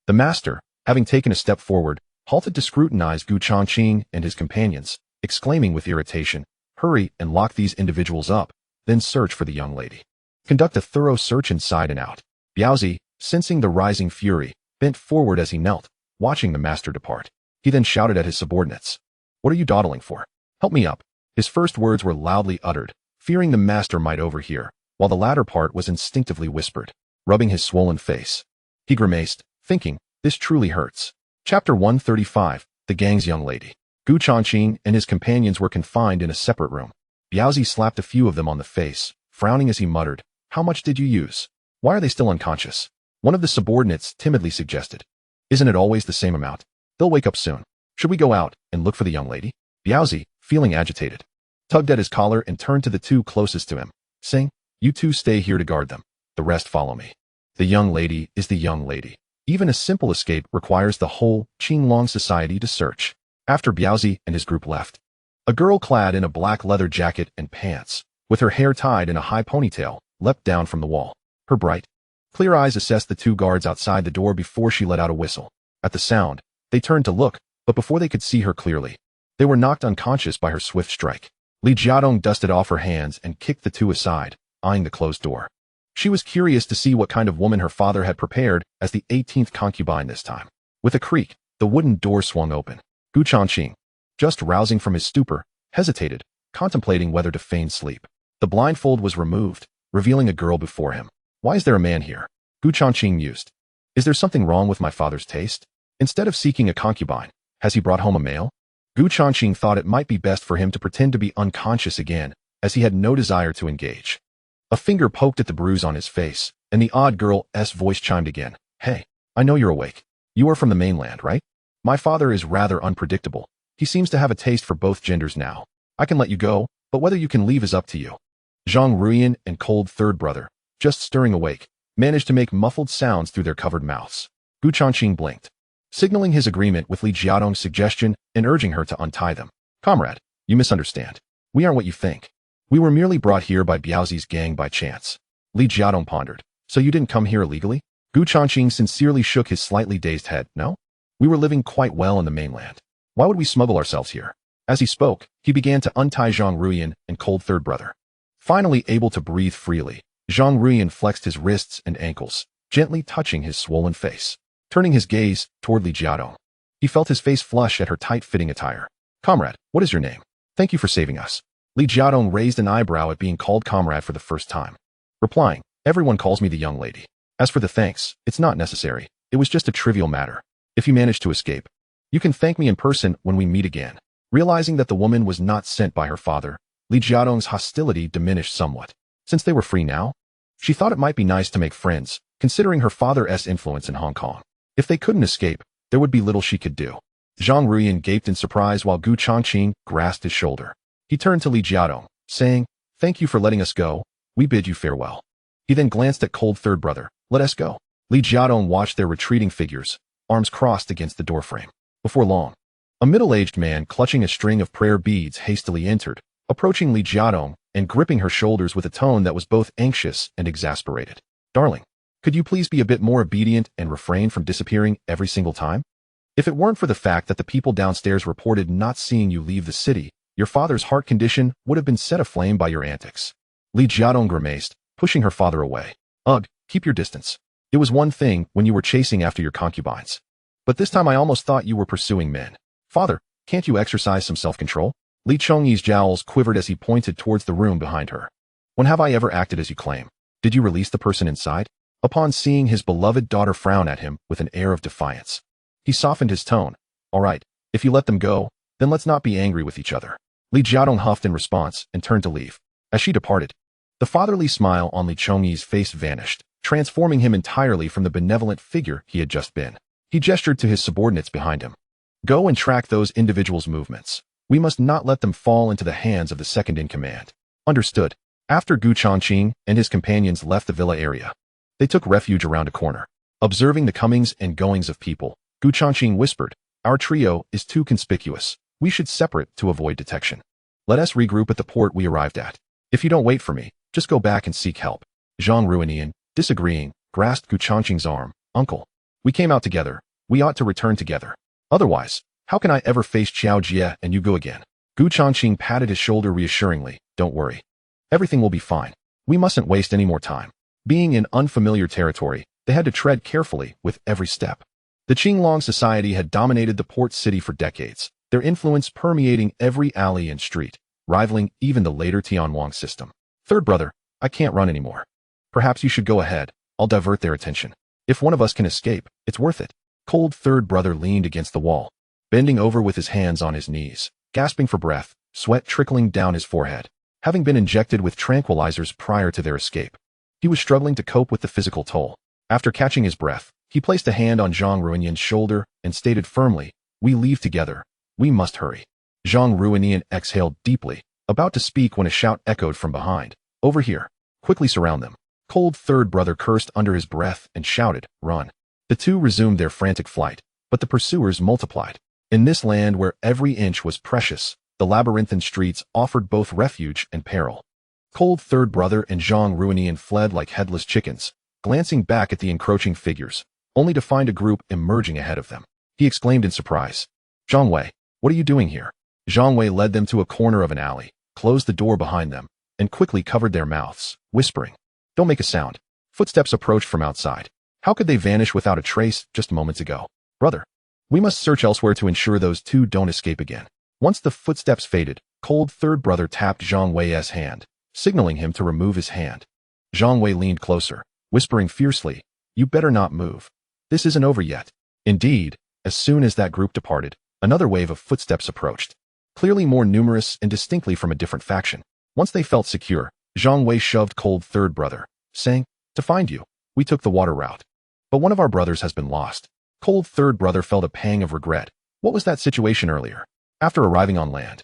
The master, having taken a step forward, halted to scrutinize Gu Changqing and his companions, exclaiming with irritation, "Hurry and lock these individuals up, then search for the young lady. Conduct a thorough search inside and out." Biaozi, sensing the rising fury, bent forward as he knelt, watching the master depart. He then shouted at his subordinates, "What are you dawdling for? Help me up." His first words were loudly uttered, fearing the master might overhear, while the latter part was instinctively whispered. Rubbing his swollen face, he grimaced, thinking, "This truly hurts." Chapter 135, The Gang's Young Lady. Gu Changqing and his companions were confined in a separate room. Biaozi slapped a few of them on the face, frowning as he muttered, "How much did you use? Why are they still unconscious?" One of the subordinates timidly suggested, "Isn't it always the same amount? They'll wake up soon. Should we go out and look for the young lady?" Biaozi, feeling agitated, tugged at his collar and turned to the 2 closest to him, saying, "You 2 stay here to guard them. The rest follow me. The young lady is the young lady. Even a simple escape requires the whole Qinglong society to search." After Biaozi and his group left, a girl clad in a black leather jacket and pants, with her hair tied in a high ponytail, leapt down from the wall. Her bright, clear eyes assessed the 2 guards outside the door before she let out a whistle. At the sound, they turned to look, but before they could see her clearly, they were knocked unconscious by her swift strike. Li Jiadong dusted off her hands and kicked the 2 aside, eyeing the closed door. She was curious to see what kind of woman her father had prepared as the 18th concubine this time. With a creak, the wooden door swung open. Gu Changqing, just rousing from his stupor, hesitated, contemplating whether to feign sleep. The blindfold was removed, revealing a girl before him. "Why is there a man here?" Gu Changqing mused. "Is there something wrong with my father's taste? Instead of seeking a concubine, has he brought home a male?" Gu Changqing thought it might be best for him to pretend to be unconscious again, as he had no desire to engage. A finger poked at the bruise on his face, and the odd girl's voice chimed again. "Hey, I know you're awake. You are from the mainland, right? My father is rather unpredictable. He seems to have a taste for both genders now. I can let you go, but whether you can leave is up to you." Zhang Ruyan and Cold Third Brother, just stirring awake, managed to make muffled sounds through their covered mouths. Gu Changqing blinked, signaling his agreement with Li Jiadong's suggestion and urging her to untie them. Comrade, you misunderstand. We aren't what you think. We were merely brought here by Biaozi's gang by chance. Li Jiadong pondered. So you didn't come here illegally? Gu Changqing sincerely shook his slightly dazed head. No? We were living quite well in the mainland. Why would we smuggle ourselves here? As he spoke, he began to untie Zhang Ruiyan and Cold Third Brother. Finally able to breathe freely, Zhang Ruiyan flexed his wrists and ankles, gently touching his swollen face. Turning his gaze toward Li Jiadong, he felt his face flush at her tight-fitting attire. Comrade, what is your name? Thank you for saving us. Li Jiadong raised an eyebrow at being called comrade for the first time. Replying, everyone calls me the young lady. As for the thanks, it's not necessary. It was just a trivial matter. If you manage to escape, you can thank me in person when we meet again. Realizing that the woman was not sent by her father, Li Jiadong's hostility diminished somewhat. Since they were free now, she thought it might be nice to make friends, considering her father's influence in Hong Kong. If they couldn't escape, there would be little she could do. Zhang Ruiyan gaped in surprise while Gu Changqing grasped his shoulder. He turned to Li Jiadong, saying, thank you for letting us go. We bid you farewell. He then glanced at Cold Third Brother. Let us go. Li Jiadong watched their retreating figures, arms crossed against the doorframe. Before long, a middle-aged man clutching a string of prayer beads hastily entered, approaching Li Jiadong and gripping her shoulders with a tone that was both anxious and exasperated. Darling, could you please be a bit more obedient and refrain from disappearing every single time? If it weren't for the fact that the people downstairs reported not seeing you leave the city, your father's heart condition would have been set aflame by your antics. Li Jiadong grimaced, pushing her father away. Ugh, keep your distance. It was one thing when you were chasing after your concubines. But this time I almost thought you were pursuing men. Father, can't you exercise some self-control? Li Chongyi's jowls quivered as he pointed towards the room behind her. When have I ever acted as you claim? Did you release the person inside? Upon seeing his beloved daughter frown at him with an air of defiance, he softened his tone. All right, if you let them go, then let's not be angry with each other. Li Jiadong huffed in response and turned to leave. As she departed, the fatherly smile on Li Chongyi's face vanished, transforming him entirely from the benevolent figure he had just been. He gestured to his subordinates behind him. Go and track those individuals' movements. We must not let them fall into the hands of the second in command. Understood. After Gu Changqing and his companions left the villa area, they took refuge around a corner. Observing the comings and goings of people, Gu Changqing whispered, our trio is too conspicuous. We should separate to avoid detection. Let us regroup at the port we arrived at. If you don't wait for me, just go back and seek help. Zhang Ruiyan, disagreeing, grasped Gu Changqing's arm. Uncle, we came out together. We ought to return together. Otherwise, how can I ever face Qiao Jie and you go again? Gu Changqing patted his shoulder reassuringly. Don't worry. Everything will be fine. We mustn't waste any more time. Being in unfamiliar territory, they had to tread carefully with every step. The Qinglong society had dominated the port city for decades, their influence permeating every alley and street, rivaling even the later Tianwang system. Third brother, I can't run anymore. Perhaps you should go ahead. I'll divert their attention. If one of us can escape, it's worth it. Cold Third Brother leaned against the wall, bending over with his hands on his knees, gasping for breath, sweat trickling down his forehead. Having been injected with tranquilizers prior to their escape, he was struggling to cope with the physical toll. After catching his breath, he placed a hand on Zhang Ruiyan's shoulder and stated firmly, we leave together. We must hurry. Zhang Ruiyan exhaled deeply, about to speak when a shout echoed from behind. Over here. Quickly surround them. Cold Third Brother cursed under his breath and shouted, run. The two resumed their frantic flight, but the pursuers multiplied. In this land where every inch was precious, the labyrinthine streets offered both refuge and peril. Cold Third Brother and Zhang Ruiyan fled like headless chickens, glancing back at the encroaching figures, only to find a group emerging ahead of them. He exclaimed in surprise, Zhang Wei, what are you doing here? Zhang Wei led them to a corner of an alley, closed the door behind them, and quickly covered their mouths, whispering, don't make a sound. Footsteps approached from outside. How could they vanish without a trace just moments ago? Brother, we must search elsewhere to ensure those two don't escape again. Once the footsteps faded, Cold Third Brother tapped Zhang Wei's hand, signaling him to remove his hand. Zhang Wei leaned closer, whispering fiercely, you better not move. This isn't over yet. Indeed, as soon as that group departed, another wave of footsteps approached, clearly more numerous and distinctly from a different faction. Once they felt secure, Zhang Wei shoved Cold Third Brother, saying, to find you, we took the water route. But one of our brothers has been lost. Cold Third Brother felt a pang of regret. What was that situation earlier? After arriving on land,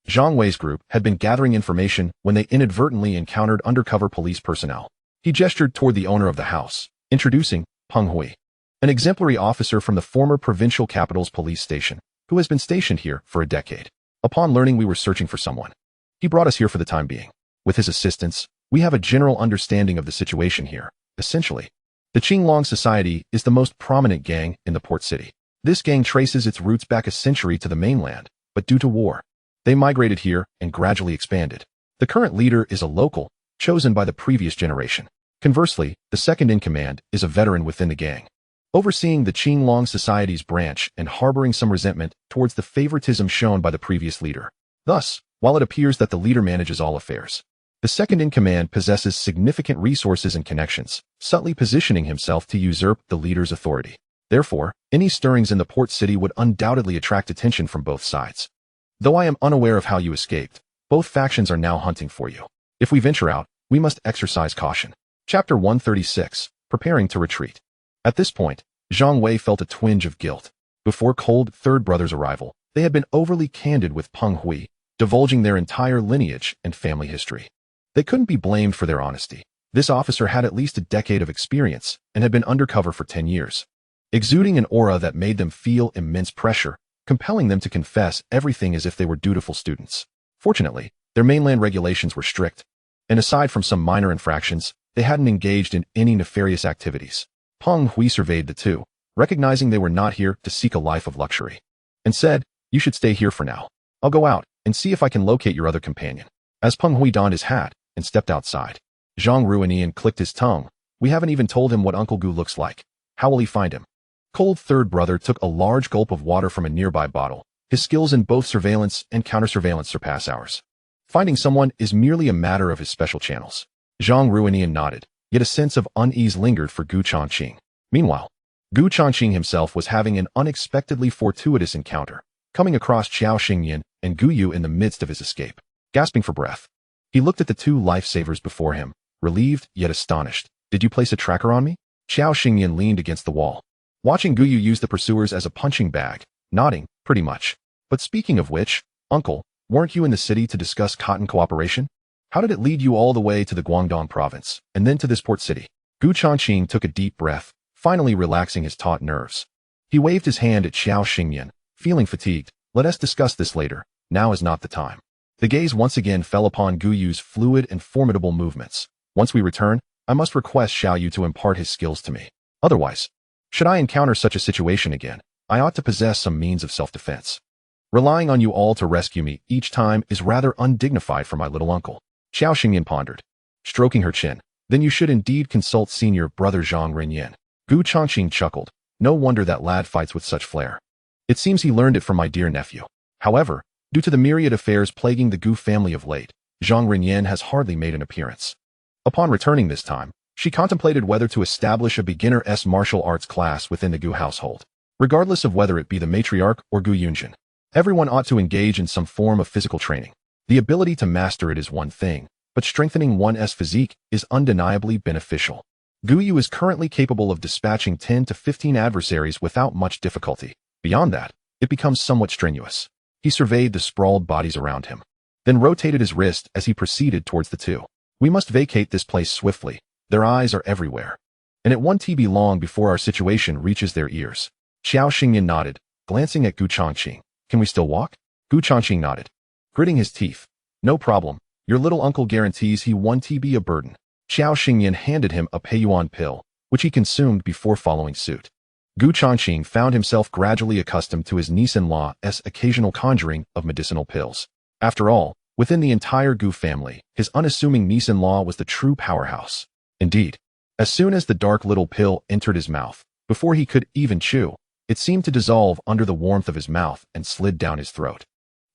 Zhang Wei's group had been gathering information when they inadvertently encountered undercover police personnel. He gestured toward the owner of the house, introducing Peng Hui. an exemplary officer from the former provincial capital's police station, who has been stationed here for a decade. Upon learning we were searching for someone, he brought us here for the time being. With his assistance, we have a general understanding of the situation here. Essentially, the Qinglong Society is the most prominent gang in the port city. This gang traces its roots back a century to the mainland, but due to war, they migrated here and gradually expanded. The current leader is a local, chosen by the previous generation. Conversely, the second in command is a veteran within the gang, overseeing the Qinglong Society's branch and harboring some resentment towards the favoritism shown by the previous leader. Thus, while it appears that the leader manages all affairs, the second in command possesses significant resources and connections, subtly positioning himself to usurp the leader's authority. Therefore, any stirrings in the port city would undoubtedly attract attention from both sides. Though I am unaware of how you escaped, both factions are now hunting for you. If we venture out, we must exercise caution. Chapter 136, Preparing to Retreat. At this point, Zhang Wei felt a twinge of guilt. Before Cold Third Brother's arrival, they had been overly candid with Peng Hui, divulging their entire lineage and family history. They couldn't be blamed for their honesty. This officer had at least a decade of experience and had been undercover for 10 years, exuding an aura that made them feel immense pressure, compelling them to confess everything as if they were dutiful students. Fortunately, their mainland regulations were strict, and aside from some minor infractions, they hadn't engaged in any nefarious activities. Peng Hui surveyed the two, recognizing they were not here to seek a life of luxury, and said, "You should stay here for now. I'll go out and see if I can locate your other companion." As Peng Hui donned his hat and stepped outside, Zhang Ruinian clicked his tongue. "We haven't even told him what Uncle Gu looks like. How will he find him?" Cold Third Brother took a large gulp of water from a nearby bottle. His skills in both surveillance and counter-surveillance surpass ours. Finding someone is merely a matter of his special channels. Zhang Ruinian nodded, yet a sense of unease lingered for Gu Changqing. Meanwhile, Gu Changqing himself was having an unexpectedly fortuitous encounter, coming across Qiao Xingyan and Gu Yu in the midst of his escape. Gasping for breath, he looked at the two lifesavers before him, relieved yet astonished. "Did you place a tracker on me?" Qiao Xingyan leaned against the wall, watching Gu Yu use the pursuers as a punching bag, nodding, "Pretty much. But speaking of which, Uncle, weren't you in the city to discuss cotton cooperation? How did it lead you all the way to the Guangdong province, and then to this port city?" Gu Changqing took a deep breath, finally relaxing his taut nerves. He waved his hand at Qiao Xingyan, feeling fatigued. "Let us discuss this later. Now is not the time." The gaze once again fell upon Gu Yu's fluid and formidable movements. "Once we return, I must request Xiao Yu to impart his skills to me. Otherwise, should I encounter such a situation again, I ought to possess some means of self-defense. Relying on you all to rescue me each time is rather undignified for my little uncle." Qiao Xingyan pondered, stroking her chin. "Then you should indeed consult senior brother Zhang Renyan." Gu Changqing chuckled. "No wonder that lad fights with such flair. It seems he learned it from my dear nephew." However, due to the myriad affairs plaguing the Gu family of late, Zhang Renyan has hardly made an appearance. Upon returning this time, she contemplated whether to establish a beginner-s martial arts class within the Gu household. Regardless of whether it be the matriarch or Gu Yunjin, everyone ought to engage in some form of physical training. The ability to master it is one thing, but strengthening one's physique is undeniably beneficial. Gu Yu is currently capable of dispatching 10 to 15 adversaries without much difficulty. Beyond that, it becomes somewhat strenuous. He surveyed the sprawled bodies around him, then rotated his wrist as he proceeded towards the two. "We must vacate this place swiftly. Their eyes are everywhere, and it won't be long before our situation reaches their ears." Qiao Xingyan nodded, glancing at Gu Changqing. "Can we still walk?" Gu Changqing nodded, gritting his teeth. "No problem. Your little uncle guarantees he won't be a burden." Qiao Xingyan handed him a Peiyuan pill, which he consumed before following suit. Gu Changqing found himself gradually accustomed to his niece-in-law's occasional conjuring of medicinal pills. After all, within the entire Gu family, his unassuming niece-in-law was the true powerhouse. Indeed, as soon as the dark little pill entered his mouth, before he could even chew, it seemed to dissolve under the warmth of his mouth and slid down his throat.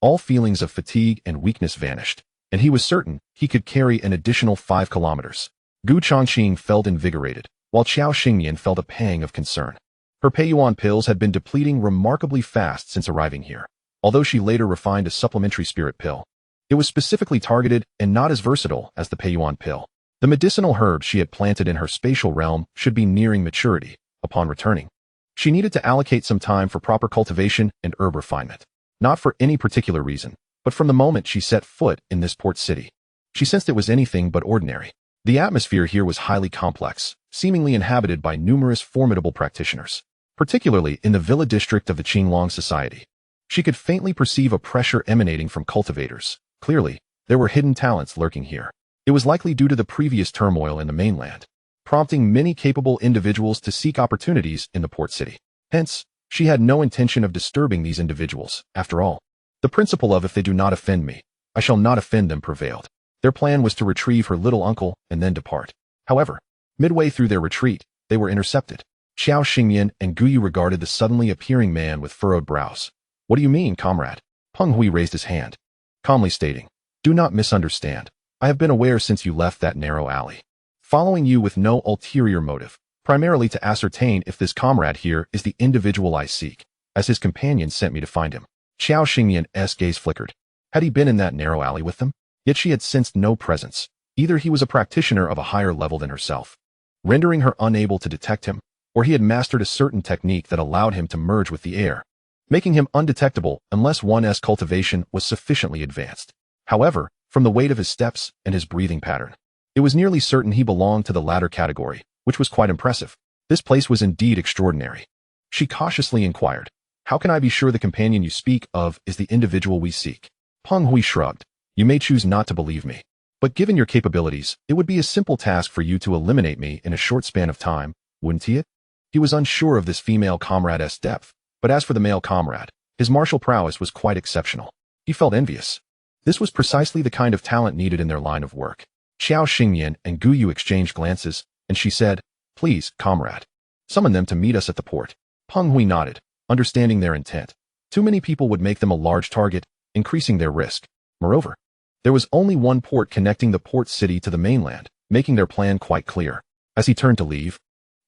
All feelings of fatigue and weakness vanished, and he was certain he could carry an additional 5 kilometers. Gu Changqing felt invigorated, while Qiao Xingyan felt a pang of concern. Her Peiyuan pills had been depleting remarkably fast since arriving here, although she later refined a supplementary spirit pill. It was specifically targeted and not as versatile as the Peiyuan pill. The medicinal herbs she had planted in her spatial realm should be nearing maturity. Upon returning, she needed to allocate some time for proper cultivation and herb refinement. Not for any particular reason, but from the moment she set foot in this port city, she sensed it was anything but ordinary. The atmosphere here was highly complex, seemingly inhabited by numerous formidable practitioners, particularly in the villa district of the Qinglong society. She could faintly perceive a pressure emanating from cultivators. Clearly, there were hidden talents lurking here. It was likely due to the previous turmoil in the mainland, prompting many capable individuals to seek opportunities in the port city. Hence, she had no intention of disturbing these individuals. After all, the principle of if they do not offend me, I shall not offend them prevailed. Their plan was to retrieve her little uncle and then depart. However, midway through their retreat, they were intercepted. Xiao Xingyan and Guyu regarded the suddenly appearing man with furrowed brows. What do you mean, comrade? Peng Hui raised his hand, calmly stating, do not misunderstand. I have been aware since you left that narrow alley, following you with no ulterior motive, primarily to ascertain if this comrade here is the individual I seek, as his companion sent me to find him. Xiao Xingyan's gaze flickered. Had he been in that narrow alley with them? Yet she had sensed no presence. Either he was a practitioner of a higher level than herself, rendering her unable to detect him, or he had mastered a certain technique that allowed him to merge with the air, making him undetectable unless one's cultivation was sufficiently advanced. However, from the weight of his steps and his breathing pattern, it was nearly certain he belonged to the latter category, which was quite impressive. This place was indeed extraordinary. She cautiously inquired, how can I be sure the companion you speak of is the individual we seek? Peng Hui shrugged. You may choose not to believe me, but given your capabilities, it would be a simple task for you to eliminate me in a short span of time, wouldn't it? He was unsure of this female comrade's depth, but as for the male comrade, his martial prowess was quite exceptional. He felt envious. This was precisely the kind of talent needed in their line of work. Xiao Xingyan and Guyu exchanged glances, and she said, please, comrade, summon them to meet us at the port. Peng Hui nodded, understanding their intent. Too many people would make them a large target, increasing their risk. Moreover, there was only one port connecting the port city to the mainland, making their plan quite clear. As he turned to leave,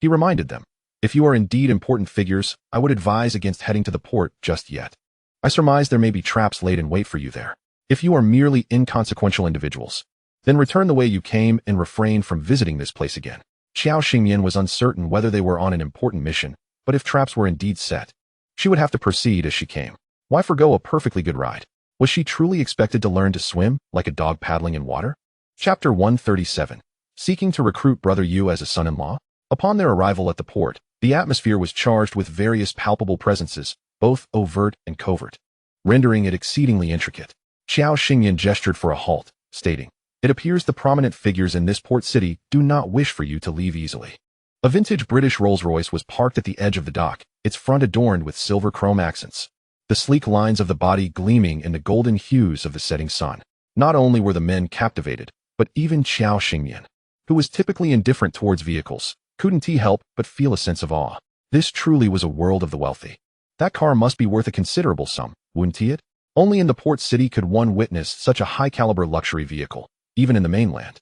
he reminded them, if you are indeed important figures, I would advise against heading to the port just yet. I surmise there may be traps laid in wait for you there. If you are merely inconsequential individuals, then return the way you came and refrain from visiting this place again. Xiao Xingyan was uncertain whether they were on an important mission, but if traps were indeed set, she would have to proceed as she came. Why forgo a perfectly good ride? Was she truly expected to learn to swim like a dog paddling in water? Chapter 137. Seeking to recruit Brother Yu as a son-in-law? Upon their arrival at the port, the atmosphere was charged with various palpable presences, both overt and covert, rendering it exceedingly intricate. Xiao Xingyan gestured for a halt, stating, it appears the prominent figures in this port city do not wish for you to leave easily. A vintage British Rolls-Royce was parked at the edge of the dock, its front adorned with silver chrome accents, the sleek lines of the body gleaming in the golden hues of the setting sun. Not only were the men captivated, but even Xiao Xingyan, who was typically indifferent towards vehicles, couldn't he help but feel a sense of awe. This truly was a world of the wealthy. That car must be worth a considerable sum, wouldn't it? Only in the port city could one witness such a high-caliber luxury vehicle, even in the mainland.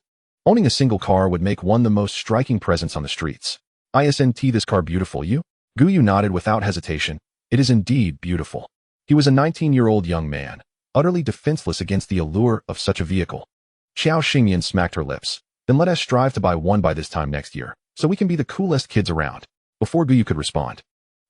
Owning a single car would make one the most striking presence on the streets. Isn't this car beautiful, you? Guyu nodded without hesitation. It is indeed beautiful. He was a 19-year-old young man, utterly defenseless against the allure of such a vehicle. Xiao Xingyan smacked her lips. Then let us strive to buy one by this time next year, so we can be the coolest kids around. Before Guyu could respond,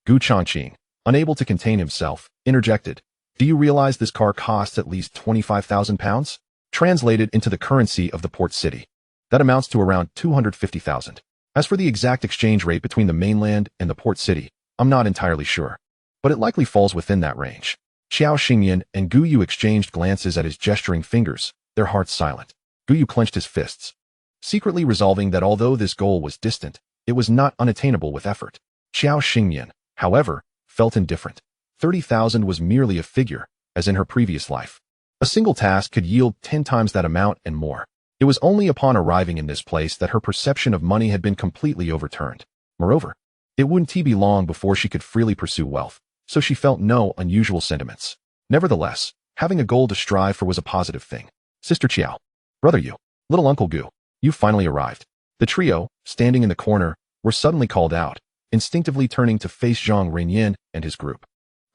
Gu Changqing, unable to contain himself, interjected. Do you realize this car costs at least 25,000 pounds? Translated into the currency of the port city, that amounts to around 250,000. As for the exact exchange rate between the mainland and the port city, I'm not entirely sure, but it likely falls within that range. Xiao Xingyan and Guyu exchanged glances at his gesturing fingers, their hearts silent. Guyu clenched his fists, secretly resolving that although this goal was distant, it was not unattainable with effort. Xiao Xingyan, however, felt indifferent. 30,000 was merely a figure, as in her previous life. A single task could yield 10 times that amount and more. It was only upon arriving in this place that her perception of money had been completely overturned. Moreover, it wouldn't be long before she could freely pursue wealth, so she felt no unusual sentiments. Nevertheless, having a goal to strive for was a positive thing. Sister Qiao, Brother Yu, Little Uncle Gu, you finally arrived. The trio, standing in the corner, were suddenly called out, instinctively turning to face Zhang Renyin and his group.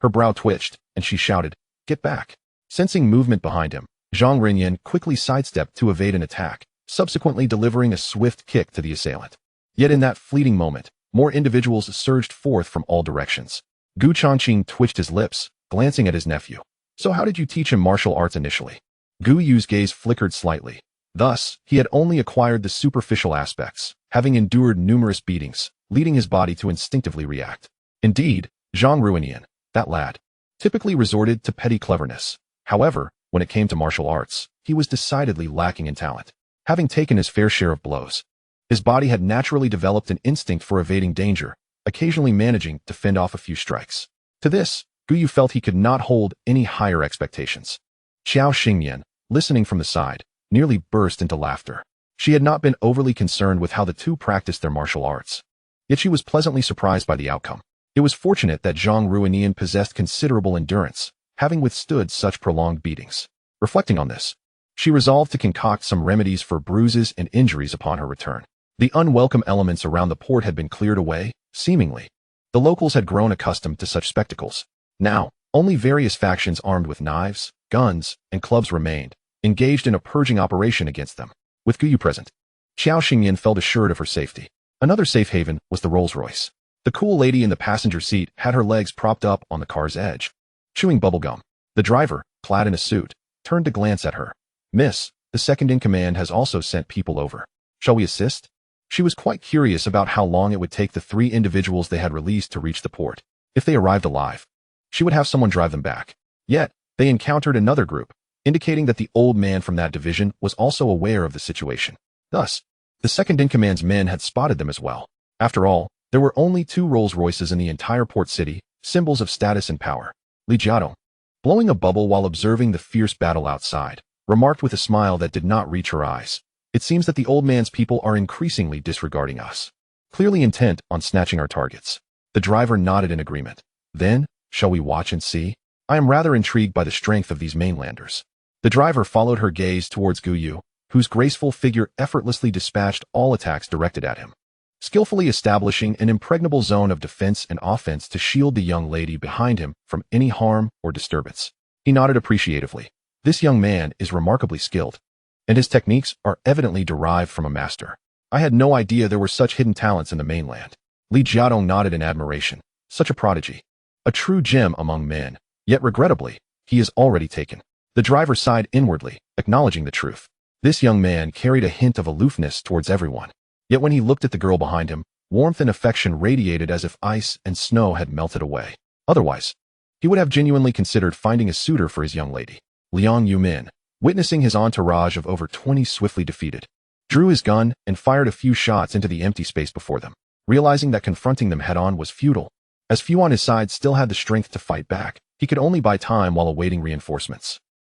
Her brow twitched, and she shouted, "Get back!" Sensing movement behind him, Zhang Renyin quickly sidestepped to evade an attack, subsequently delivering a swift kick to the assailant. Yet in that fleeting moment, more individuals surged forth from all directions. Gu Changqing twitched his lips, glancing at his nephew. So how did you teach him martial arts initially? Gu Yu's gaze flickered slightly. Thus, he had only acquired the superficial aspects, having endured numerous beatings, leading his body to instinctively react. Indeed, Zhang Ruinian, that lad, typically resorted to petty cleverness. However, when it came to martial arts, he was decidedly lacking in talent. Having taken his fair share of blows, his body had naturally developed an instinct for evading danger, occasionally managing to fend off a few strikes. To this, Guyu felt he could not hold any higher expectations. Qiao Xingyan, listening from the side, nearly burst into laughter. She had not been overly concerned with how the two practiced their martial arts. Yet she was pleasantly surprised by the outcome. It was fortunate that Zhang Ruinian possessed considerable endurance, having withstood such prolonged beatings. Reflecting on this, she resolved to concoct some remedies for bruises and injuries upon her return. The unwelcome elements around the port had been cleared away, seemingly. The locals had grown accustomed to such spectacles. Now, only various factions armed with knives, guns, and clubs remained, engaged in a purging operation against them. With Guyu present, Qiao Xingyan felt assured of her safety. Another safe haven was the Rolls-Royce. The cool lady in the passenger seat had her legs propped up on the car's edge, chewing bubblegum. The driver, clad in a suit, turned to glance at her. "Miss, the second-in-command has also sent people over. Shall we assist?" She was quite curious about how long it would take the three individuals they had released to reach the port. If they arrived alive, she would have someone drive them back. Yet, they encountered another group, indicating that the old man from that division was also aware of the situation. Thus, the second-in-command's men had spotted them as well. After all, there were only 2 Rolls-Royces in the entire port city, symbols of status and power. Li Jiadong, blowing a bubble while observing the fierce battle outside, remarked with a smile that did not reach her eyes, "It seems that the old man's people are increasingly disregarding us, clearly intent on snatching our targets." The driver nodded in agreement. "Then, shall we watch and see? I am rather intrigued by the strength of these mainlanders." The driver followed her gaze towards Guyu, whose graceful figure effortlessly dispatched all attacks directed at him, skillfully establishing an impregnable zone of defense and offense to shield the young lady behind him from any harm or disturbance. He nodded appreciatively. "This young man is remarkably skilled, and his techniques are evidently derived from a master. I had no idea there were such hidden talents in the mainland." Li Jiadong nodded in admiration. "Such a prodigy. A true gem among men. Yet regrettably, he is already taken." The driver sighed inwardly, acknowledging the truth. This young man carried a hint of aloofness towards everyone. Yet when he looked at the girl behind him, warmth and affection radiated as if ice and snow had melted away. Otherwise, he would have genuinely considered finding a suitor for his young lady. Liang Yumin, witnessing his entourage of over 20 swiftly defeated, drew his gun and fired a few shots into the empty space before them, realizing that confronting them head-on was futile. As few on his side still had the strength to fight back, he could only buy time while awaiting reinforcements.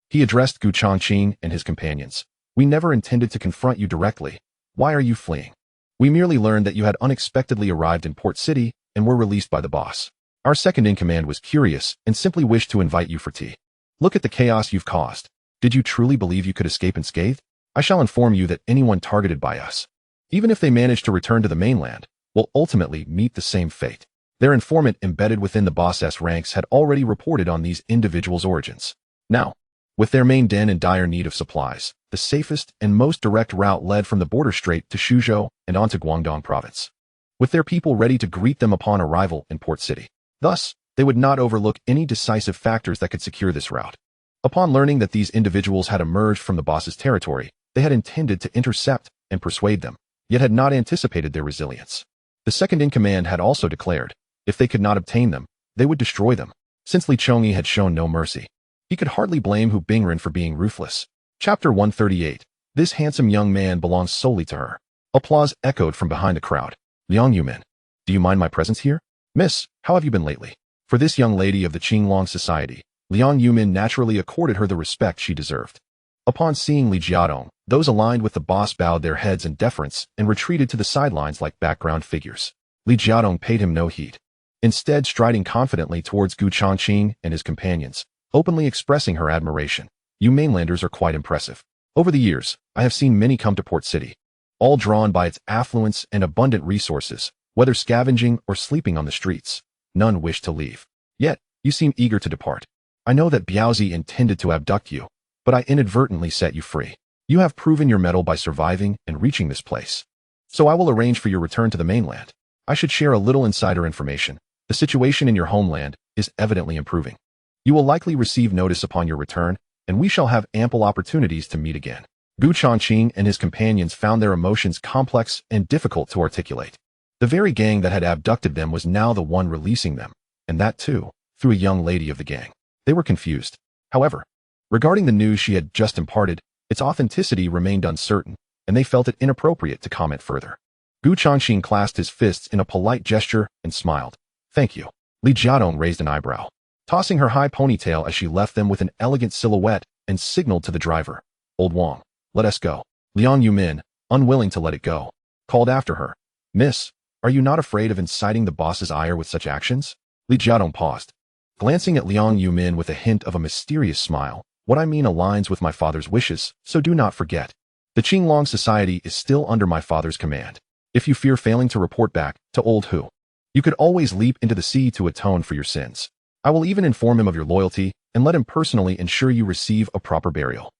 He addressed Gu Changqing and his companions. "We never intended to confront you directly. Why are you fleeing? We merely learned that you had unexpectedly arrived in Port City and were released by the boss. Our second-in-command was curious and simply wished to invite you for tea. Look at the chaos you've caused. Did you truly believe you could escape unscathed? I shall inform you that anyone targeted by us, even if they manage to return to the mainland, will ultimately meet the same fate." Their informant embedded within the boss's ranks had already reported on these individuals' origins. Now, with their main den in dire need of supplies, the safest and most direct route led from the border strait to Suzhou and onto Guangdong province, with their people ready to greet them upon arrival in Port City. Thus, they would not overlook any decisive factors that could secure this route. Upon learning that these individuals had emerged from the boss's territory, they had intended to intercept and persuade them, yet had not anticipated their resilience. The second-in-command had also declared, if they could not obtain them, they would destroy them. Since Li Chongyi had shown no mercy, he could hardly blame Hu Bingren for being ruthless. Chapter 138. This handsome young man belongs solely to her. Applause echoed from behind the crowd. "Liang Yumin, do you mind my presence here? Miss, how have you been lately?" For this young lady of the Qinglong society, Liang Yumin naturally accorded her the respect she deserved. Upon seeing Li Jiadong, those aligned with the boss bowed their heads in deference and retreated to the sidelines like background figures. Li Jiadong paid him no heed, instead striding confidently towards Gu Changqing and his companions, openly expressing her admiration. "You mainlanders are quite impressive. Over the years, I have seen many come to Port City, all drawn by its affluence and abundant resources, whether scavenging or sleeping on the streets. None wish to leave. Yet, you seem eager to depart. I know that Biaozi intended to abduct you, but I inadvertently set you free. You have proven your mettle by surviving and reaching this place. So I will arrange for your return to the mainland. I should share a little insider information. The situation in your homeland is evidently improving. You will likely receive notice upon your return, and we shall have ample opportunities to meet again." Gu Chongqing and his companions found their emotions complex and difficult to articulate. The very gang that had abducted them was now the one releasing them, and that too, through a young lady of the gang. They were confused. However, regarding the news she had just imparted, its authenticity remained uncertain, and they felt it inappropriate to comment further. Gu Chongqing clasped his fists in a polite gesture and smiled. Thank you. Li Jiadong raised an eyebrow, tossing her high ponytail as she left them with an elegant silhouette and signaled to the driver. Old Wang, let us go. Liang Yumin, unwilling to let it go, called after her. Miss, are you not afraid of inciting the boss's ire with such actions? Li Jiadong paused, glancing at Liang Yumin with a hint of a mysterious smile. What I mean aligns with my father's wishes, so do not forget. The Qinglong Society is still under my father's command. If you fear failing to report back to old Hu, you could always leap into the sea to atone for your sins. I will even inform him of your loyalty and let him personally ensure you receive a proper burial.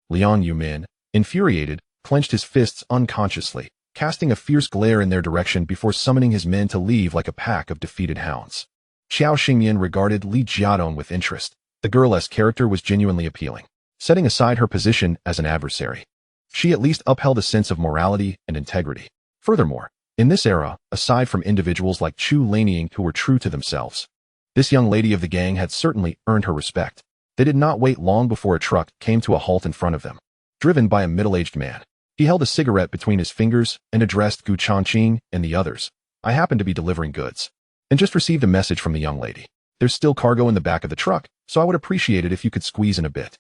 Liang Yumin, infuriated, clenched his fists unconsciously, casting a fierce glare in their direction before summoning his men to leave like a pack of defeated hounds. Xiao Xingyan regarded Li Jiadong with interest. The girl's character was genuinely appealing, setting aside her position as an adversary. She at least upheld a sense of morality and integrity. Furthermore, in this era, aside from individuals like Chu Lanying who were true to themselves, this young lady of the gang had certainly earned her respect. They did not wait long before a truck came to a halt in front of them, driven by a middle-aged man. He held a cigarette between his fingers and addressed Gu Chongqing and the others. I happen to be delivering goods, and just received a message from the young lady. There's still cargo in the back of the truck, so I would appreciate it if you could squeeze in a bit.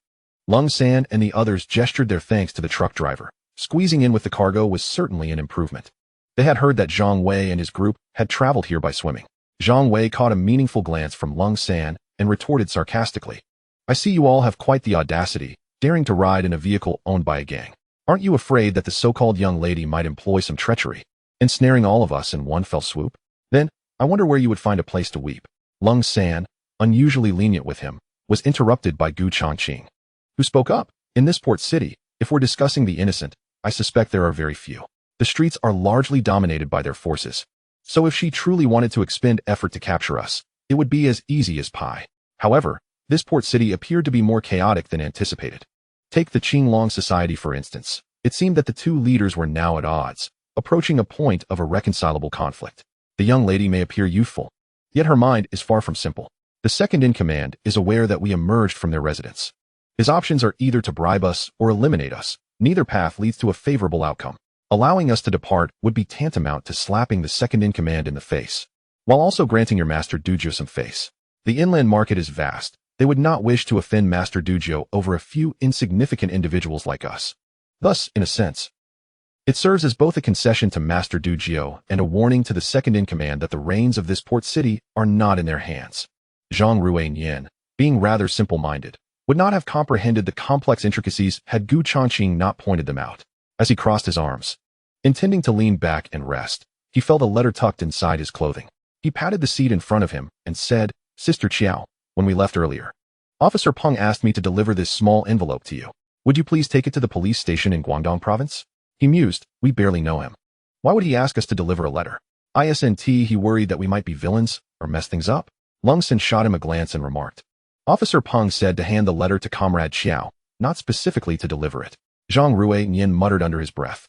Lung San and the others gestured their thanks to the truck driver. Squeezing in with the cargo was certainly an improvement. They had heard that Zhang Wei and his group had traveled here by swimming. Zhang Wei caught a meaningful glance from Lung San and retorted sarcastically. I see you all have quite the audacity, daring to ride in a vehicle owned by a gang. Aren't you afraid that the so-called young lady might employ some treachery, ensnaring all of us in one fell swoop? Then, I wonder where you would find a place to weep. Lung San, unusually lenient with him, was interrupted by Gu Chongqing, who spoke up. In this port city, if we're discussing the innocent, I suspect there are very few. The streets are largely dominated by their forces. So if she truly wanted to expend effort to capture us, it would be as easy as pie. However, this port city appeared to be more chaotic than anticipated. Take the Qinglong Society for instance. It seemed that the two leaders were now at odds, approaching a point of irreconcilable conflict. The young lady may appear youthful, yet her mind is far from simple. The second in command is aware that we emerged from their residence. His options are either to bribe us or eliminate us. Neither path leads to a favorable outcome. Allowing us to depart would be tantamount to slapping the second in command in the face, while also granting your Master Dujiu some face. The inland market is vast. They would not wish to offend Master Dujiu over a few insignificant individuals like us. Thus, in a sense, it serves as both a concession to Master Dujiu and a warning to the second in command that the reins of this port city are not in their hands. Zhang Ruiyan, being rather simple-minded, would not have comprehended the complex intricacies had Gu Chongqing not pointed them out. As he crossed his arms, intending to lean back and rest, he felt a letter tucked inside his clothing. He patted the seat in front of him and said, Sister Qiao, when we left earlier, Officer Peng asked me to deliver this small envelope to you. Would you please take it to the police station in Guangdong province? He mused, we barely know him. Why would he ask us to deliver a letter? Isn't he worried that we might be villains or mess things up? Lung Sin shot him a glance and remarked. Officer Peng said to hand the letter to Comrade Qiao, not specifically to deliver it. Zhang Ruiyan muttered under his breath.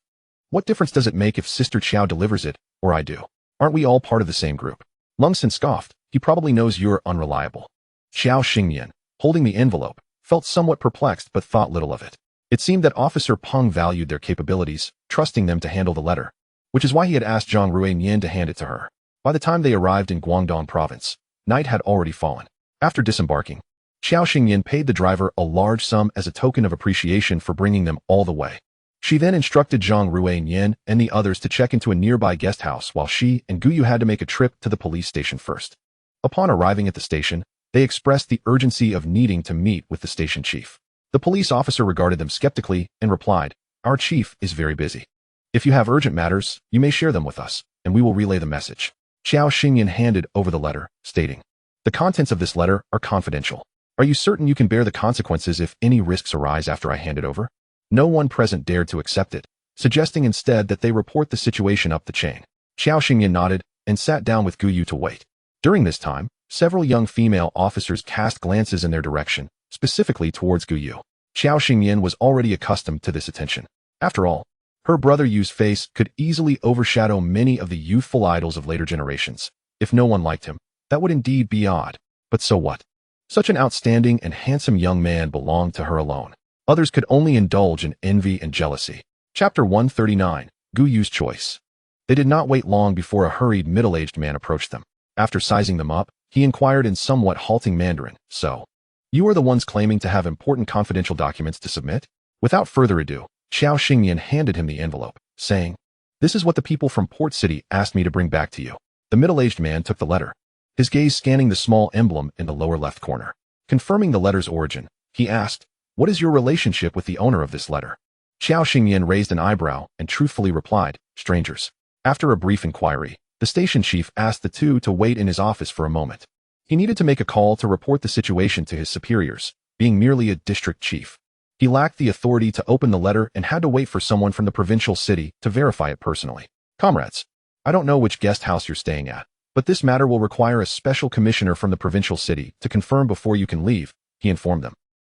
What difference does it make if Sister Qiao delivers it, or I do? Aren't we all part of the same group? Lung Sin scoffed. He probably knows you're unreliable. Xiao Xingyan, holding the envelope, felt somewhat perplexed but thought little of it. It seemed that Officer Peng valued their capabilities, trusting them to handle the letter, which is why he had asked Zhang Ruiyan to hand it to her. By the time they arrived in Guangdong province, night had already fallen. After disembarking, Xiao Xingyan paid the driver a large sum as a token of appreciation for bringing them all the way. She then instructed Zhang Ruiyan and the others to check into a nearby guest house while she and Guyu had to make a trip to the police station first. Upon arriving at the station, they expressed the urgency of needing to meet with the station chief. The police officer regarded them skeptically and replied, Our chief is very busy. If you have urgent matters, you may share them with us, and we will relay the message. Xiao Xingyan handed over the letter, stating, The contents of this letter are confidential. Are you certain you can bear the consequences if any risks arise after I hand it over? No one present dared to accept it, suggesting instead that they report the situation up the chain. Xiao Xingyan nodded and sat down with Guyu to wait. During this time, several young female officers cast glances in their direction, specifically towards Guyu. Xiao Xingyan was already accustomed to this attention. After all, her brother Yu's face could easily overshadow many of the youthful idols of later generations. If no one liked him, that would indeed be odd. But so what? Such an outstanding and handsome young man belonged to her alone. Others could only indulge in envy and jealousy. Chapter 139, Gu Yu's Choice. They did not wait long before a hurried middle-aged man approached them. After sizing them up, he inquired in somewhat halting Mandarin, "So, you are the ones claiming to have important confidential documents to submit?" Without further ado, Xiao Xingyan handed him the envelope, saying, "This is what the people from Port City asked me to bring back to you." The middle-aged man took the letter, his gaze scanning the small emblem in the lower left corner. Confirming the letter's origin, he asked, "What is your relationship with the owner of this letter?" Xiao Xingyan raised an eyebrow and truthfully replied, "Strangers." After a brief inquiry, the station chief asked the two to wait in his office for a moment. He needed to make a call to report the situation to his superiors, being merely a district chief. He lacked the authority to open the letter and had to wait for someone from the provincial city to verify it personally. "Comrades, I don't know which guest house you're staying at, but this matter will require a special commissioner from the provincial city to confirm before you can leave," he informed them.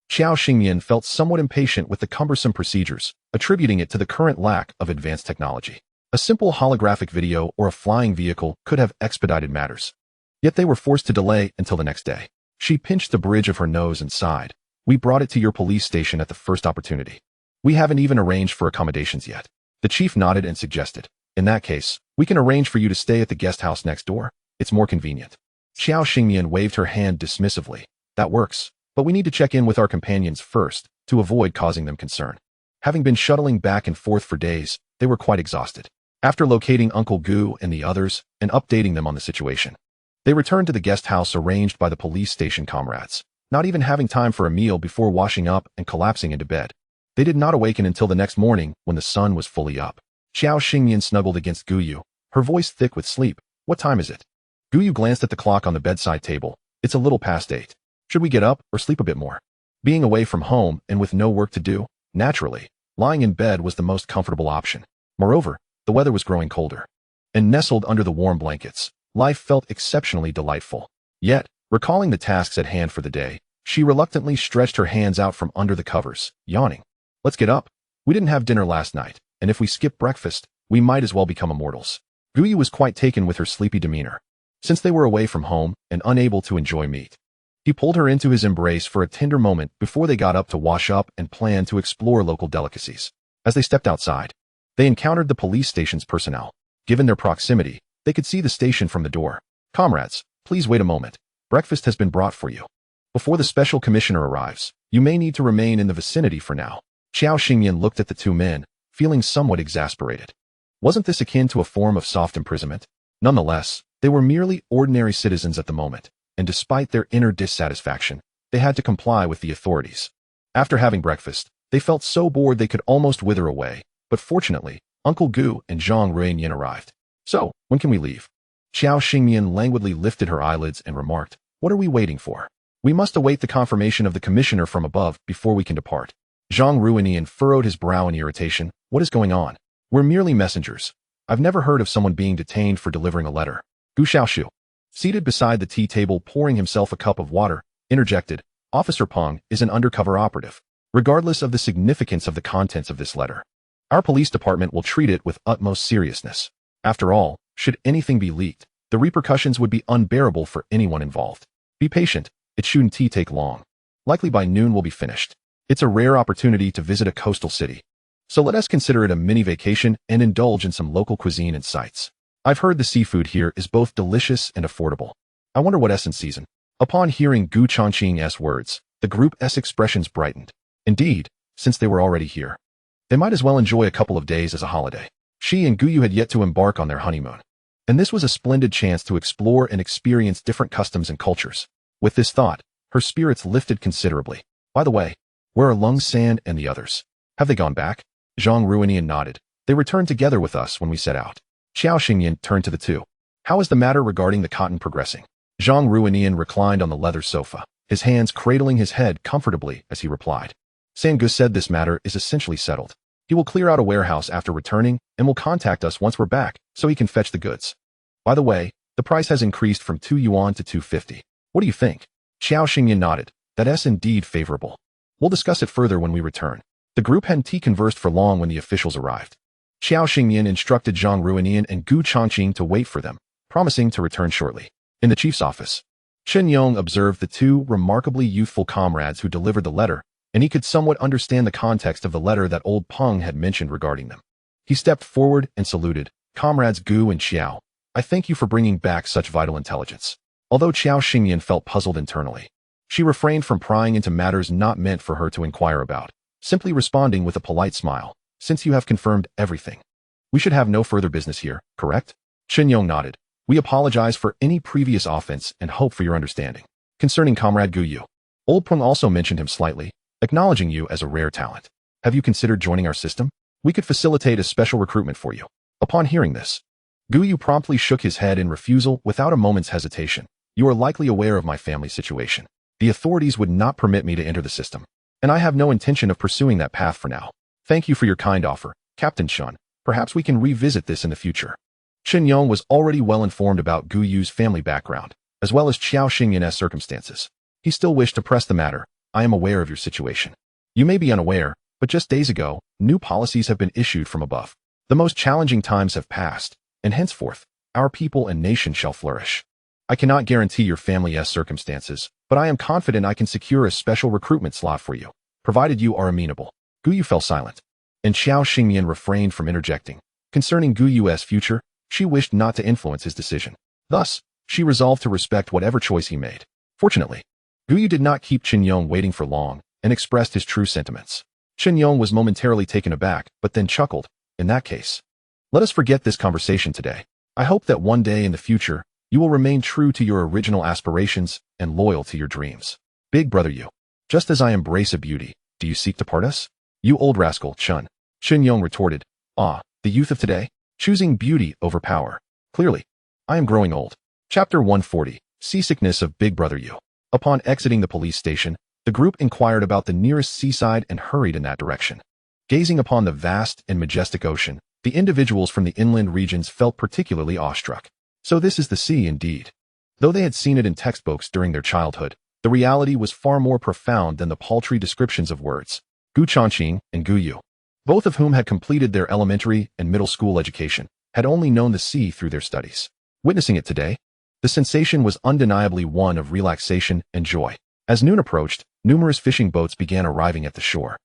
Xiao Xingyan felt somewhat impatient with the cumbersome procedures, attributing it to the current lack of advanced technology. A simple holographic video or a flying vehicle could have expedited matters. Yet they were forced to delay until the next day. She pinched the bridge of her nose and sighed. "We brought it to your police station at the first opportunity. We haven't even arranged for accommodations yet." The chief nodded and suggested, "In that case, we can arrange for you to stay at the guest house next door. It's more convenient." Xiao Xingyan waved her hand dismissively. "That works, but we need to check in with our companions first to avoid causing them concern." Having been shuttling back and forth for days, they were quite exhausted. After locating Uncle Gu and the others and updating them on the situation, they returned to the guest house arranged by the police station comrades, not even having time for a meal before washing up and collapsing into bed. They did not awaken until the next morning when the sun was fully up. Xiao Xingyan snuggled against Gu Yu, her voice thick with sleep. "What time is it?" Gu Yu glanced at the clock on the bedside table. "It's a little past 8. Should we get up or sleep a bit more?" Being away from home and with no work to do, naturally, lying in bed was the most comfortable option. Moreover, the weather was growing colder, and nestled under the warm blankets, life felt exceptionally delightful. Yet, recalling the tasks at hand for the day, she reluctantly stretched her hands out from under the covers, yawning. "Let's get up. We didn't have dinner last night, and if we skip breakfast, we might as well become immortals." Gu Yu was quite taken with her sleepy demeanor. Since they were away from home and unable to enjoy meat, he pulled her into his embrace for a tender moment before they got up to wash up and plan to explore local delicacies. As they stepped outside, they encountered the police station's personnel. Given their proximity, they could see the station from the door. "Comrades, please wait a moment. Breakfast has been brought for you. Before the special commissioner arrives, you may need to remain in the vicinity for now." Xiao Xingyan looked at the two men, feeling somewhat exasperated. Wasn't this akin to a form of soft imprisonment? Nonetheless, they were merely ordinary citizens at the moment, and despite their inner dissatisfaction, they had to comply with the authorities. After having breakfast, they felt so bored they could almost wither away. But fortunately, Uncle Gu and Zhang Ruiyan arrived. "So, when can we leave?" Xiao Xingyan languidly lifted her eyelids and remarked, "What are we waiting for? We must await the confirmation of the commissioner from above before we can depart." Zhang Ruiyan furrowed his brow in irritation. "What is going on? We're merely messengers. I've never heard of someone being detained for delivering a letter." Gu Xiaoshu, seated beside the tea table pouring himself a cup of water, interjected, "Officer Peng is an undercover operative. Regardless of the significance of the contents of this letter, our police department will treat it with utmost seriousness. After all, should anything be leaked, the repercussions would be unbearable for anyone involved. Be patient, it shouldn't take long. Likely by noon we'll be finished. It's a rare opportunity to visit a coastal city, so let us consider it a mini vacation and indulge in some local cuisine and sights. I've heard the seafood here is both delicious and affordable. I wonder what is in season." Upon hearing Gu Changqing's words, the group's expressions brightened. Indeed, since they were already here, they might as well enjoy a couple of days as a holiday. She and Gu Yu had yet to embark on their honeymoon, and this was a splendid chance to explore and experience different customs and cultures. With this thought, her spirits lifted considerably. "By the way, where are Lung San and the others? Have they gone back?" Zhang Ruiyan nodded. "They returned together with us when we set out." Xiao Xingyan turned to the two. "How is the matter regarding the cotton progressing?" Zhang Ruiyan reclined on the leather sofa, his hands cradling his head comfortably as he replied. "Sangu said this matter is essentially settled. He will clear out a warehouse after returning and will contact us once we're back so he can fetch the goods. By the way, the price has increased from 2 yuan to 250. What do you think?" Xiao Xingyan nodded. "That's indeed favorable. We'll discuss it further when we return. The group and T conversed for long when the officials arrived. Xiao Xingyan instructed Zhang Ruinian and Gu Changqing to wait for them, promising to return shortly. In the chief's office, Chen Yong observed the two remarkably youthful comrades who delivered the letter, and he could somewhat understand the context of the letter that old Peng had mentioned regarding them. He stepped forward and saluted, "Comrades Gu and Xiao, I thank you for bringing back such vital intelligence." Although Xiao Xingyan felt puzzled internally, she refrained from prying into matters not meant for her to inquire about, simply responding with a polite smile, "Since you have confirmed everything, we should have no further business here, correct?" Chen Yong nodded. "We apologize for any previous offense and hope for your understanding." Concerning Comrade Gu Yu, old Peng also mentioned him slightly, acknowledging you as a rare talent. "Have you considered joining our system? We could facilitate a special recruitment for you." Upon hearing this, Gu Yu promptly shook his head in refusal without a moment's hesitation. "You are likely aware of my family situation. The authorities would not permit me to enter the system, and I have no intention of pursuing that path for now. Thank you for your kind offer, Captain Shun. Perhaps we can revisit this in the future." Chen Yong was already well informed about Gu Yu's family background, as well as Xiao Xingyan's circumstances. He still wished to press the matter. "I am aware of your situation. You may be unaware, but just days ago, new policies have been issued from above. The most challenging times have passed, and henceforth, our people and nation shall flourish. I cannot guarantee your family's circumstances, but I am confident I can secure a special recruitment slot for you, provided you are amenable." Gu Yu fell silent, and Xiao Xingyan refrained from interjecting. Concerning Gu Yu's future, she wished not to influence his decision. Thus, she resolved to respect whatever choice he made. Fortunately, Gu Yu did not keep Chen Yong waiting for long and expressed his true sentiments. Chen Yong was momentarily taken aback, but then chuckled. "In that case, let us forget this conversation today. I hope that one day in the future, you will remain true to your original aspirations and loyal to your dreams. Big brother Yu, just as I embrace a beauty, do you seek to part us?" "You old rascal, Chun," Chen Yong retorted. "Ah, the youth of today, choosing beauty over power. Clearly, I am growing old." Chapter 140, Seasickness of Big Brother Yu. Upon exiting the police station, the group inquired about the nearest seaside and hurried in that direction. Gazing upon the vast and majestic ocean, the individuals from the inland regions felt particularly awestruck. So this is the sea indeed. Though they had seen it in textbooks during their childhood, the reality was far more profound than the paltry descriptions of words. Gu Changqing and Gu Yu, both of whom had completed their elementary and middle school education, had only known the sea through their studies. Witnessing it today, the sensation was undeniably one of relaxation and joy. As noon approached, numerous fishing boats began arriving at the shore.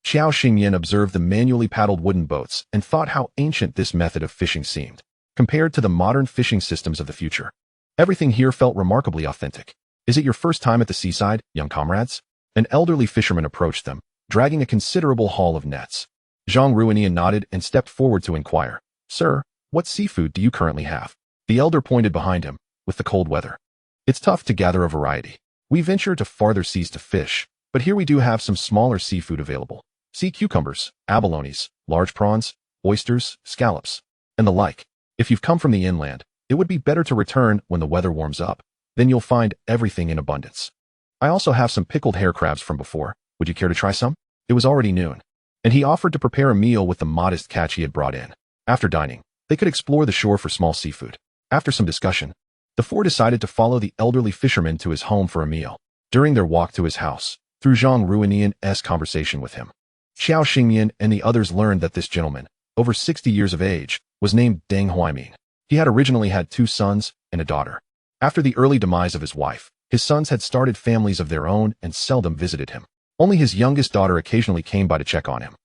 Xiao Xingyan observed the manually paddled wooden boats and thought how ancient this method of fishing seemed, compared to the modern fishing systems of the future. Everything here felt remarkably authentic. "Is it your first time at the seaside, young comrades?" An elderly fisherman approached them, dragging a considerable haul of nets. Zhang Ruinian nodded and stepped forward to inquire. "Sir, what seafood do you currently have?" The elder pointed behind him. "With the cold weather, it's tough to gather a variety. We venture to farther seas to fish, but here we do have some smaller seafood available. Sea cucumbers, abalones, large prawns, oysters, scallops, and the like. If you've come from the inland, it would be better to return when the weather warms up. Then you'll find everything in abundance. I also have some pickled hair crabs from before. Would you care to try some?" It was already noon, and he offered to prepare a meal with the modest catch he had brought in. After dining, they could explore the shore for small seafood. After some discussion, the four decided to follow the elderly fisherman to his home for a meal. During their walk to his house, through Zhang Ruinian's conversation with him, Xiao Xingyan and the others learned that this gentleman, over 60 years of age, was named Deng Huaimin. He had originally had 2 sons and a daughter. After the early demise of his wife, his sons had started families of their own and seldom visited him. Only his youngest daughter occasionally came by to check on him.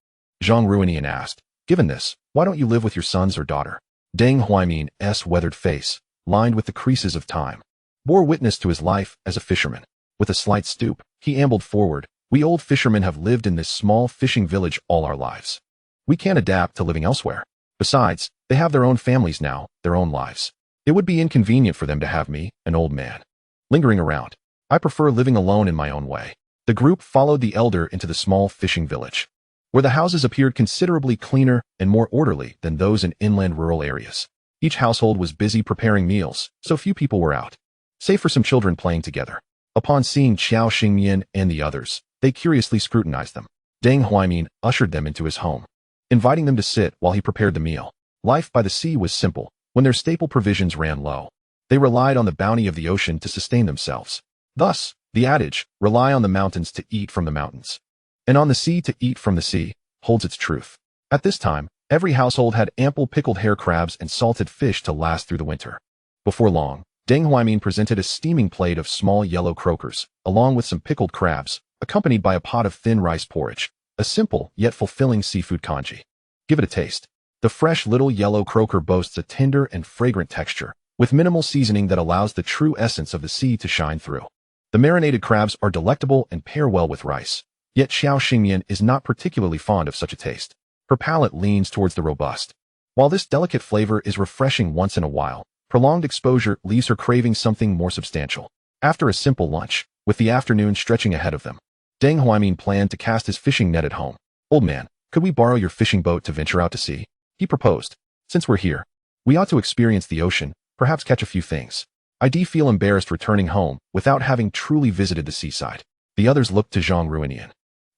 Zhang Ruinian asked, "Given this, why don't you live with your sons or daughter?" Deng Huaimin's weathered face, lined with the creases of time, bore witness to his life as a fisherman. With a slight stoop, he ambled forward. "We old fishermen have lived in this small fishing village all our lives. We can't adapt to living elsewhere. Besides, they have their own families now, their own lives. It would be inconvenient for them to have me, an old man, lingering around. I prefer living alone in my own way." The group followed the elder into the small fishing village, where the houses appeared considerably cleaner and more orderly than those in inland rural areas. Each household was busy preparing meals, so few people were out, save for some children playing together. Upon seeing Xiao Xingyan and the others, they curiously scrutinized them. Deng Huaimin ushered them into his home, inviting them to sit while he prepared the meal. Life by the sea was simple. When their staple provisions ran low, they relied on the bounty of the ocean to sustain themselves. Thus, the adage, "Rely on the mountains to eat from the mountains," and on the sea to eat from the sea, holds its truth. At this time, every household had ample pickled hair crabs and salted fish to last through the winter. Before long, Deng Huaimin presented a steaming plate of small yellow croakers, along with some pickled crabs, accompanied by a pot of thin rice porridge, a simple yet fulfilling seafood congee. Give it a taste. The fresh little yellow croaker boasts a tender and fragrant texture, with minimal seasoning that allows the true essence of the sea to shine through. The marinated crabs are delectable and pair well with rice, yet Xiao Xingyan is not particularly fond of such a taste. Her palate leans towards the robust. While this delicate flavor is refreshing once in a while, prolonged exposure leaves her craving something more substantial. After a simple lunch, with the afternoon stretching ahead of them, Deng Huaimin planned to cast his fishing net at home. "Old man, could we borrow your fishing boat to venture out to sea?" he proposed. "Since we're here, we ought to experience the ocean, perhaps catch a few things. I do feel embarrassed returning home without having truly visited the seaside." The others looked to Zhang Ruinian,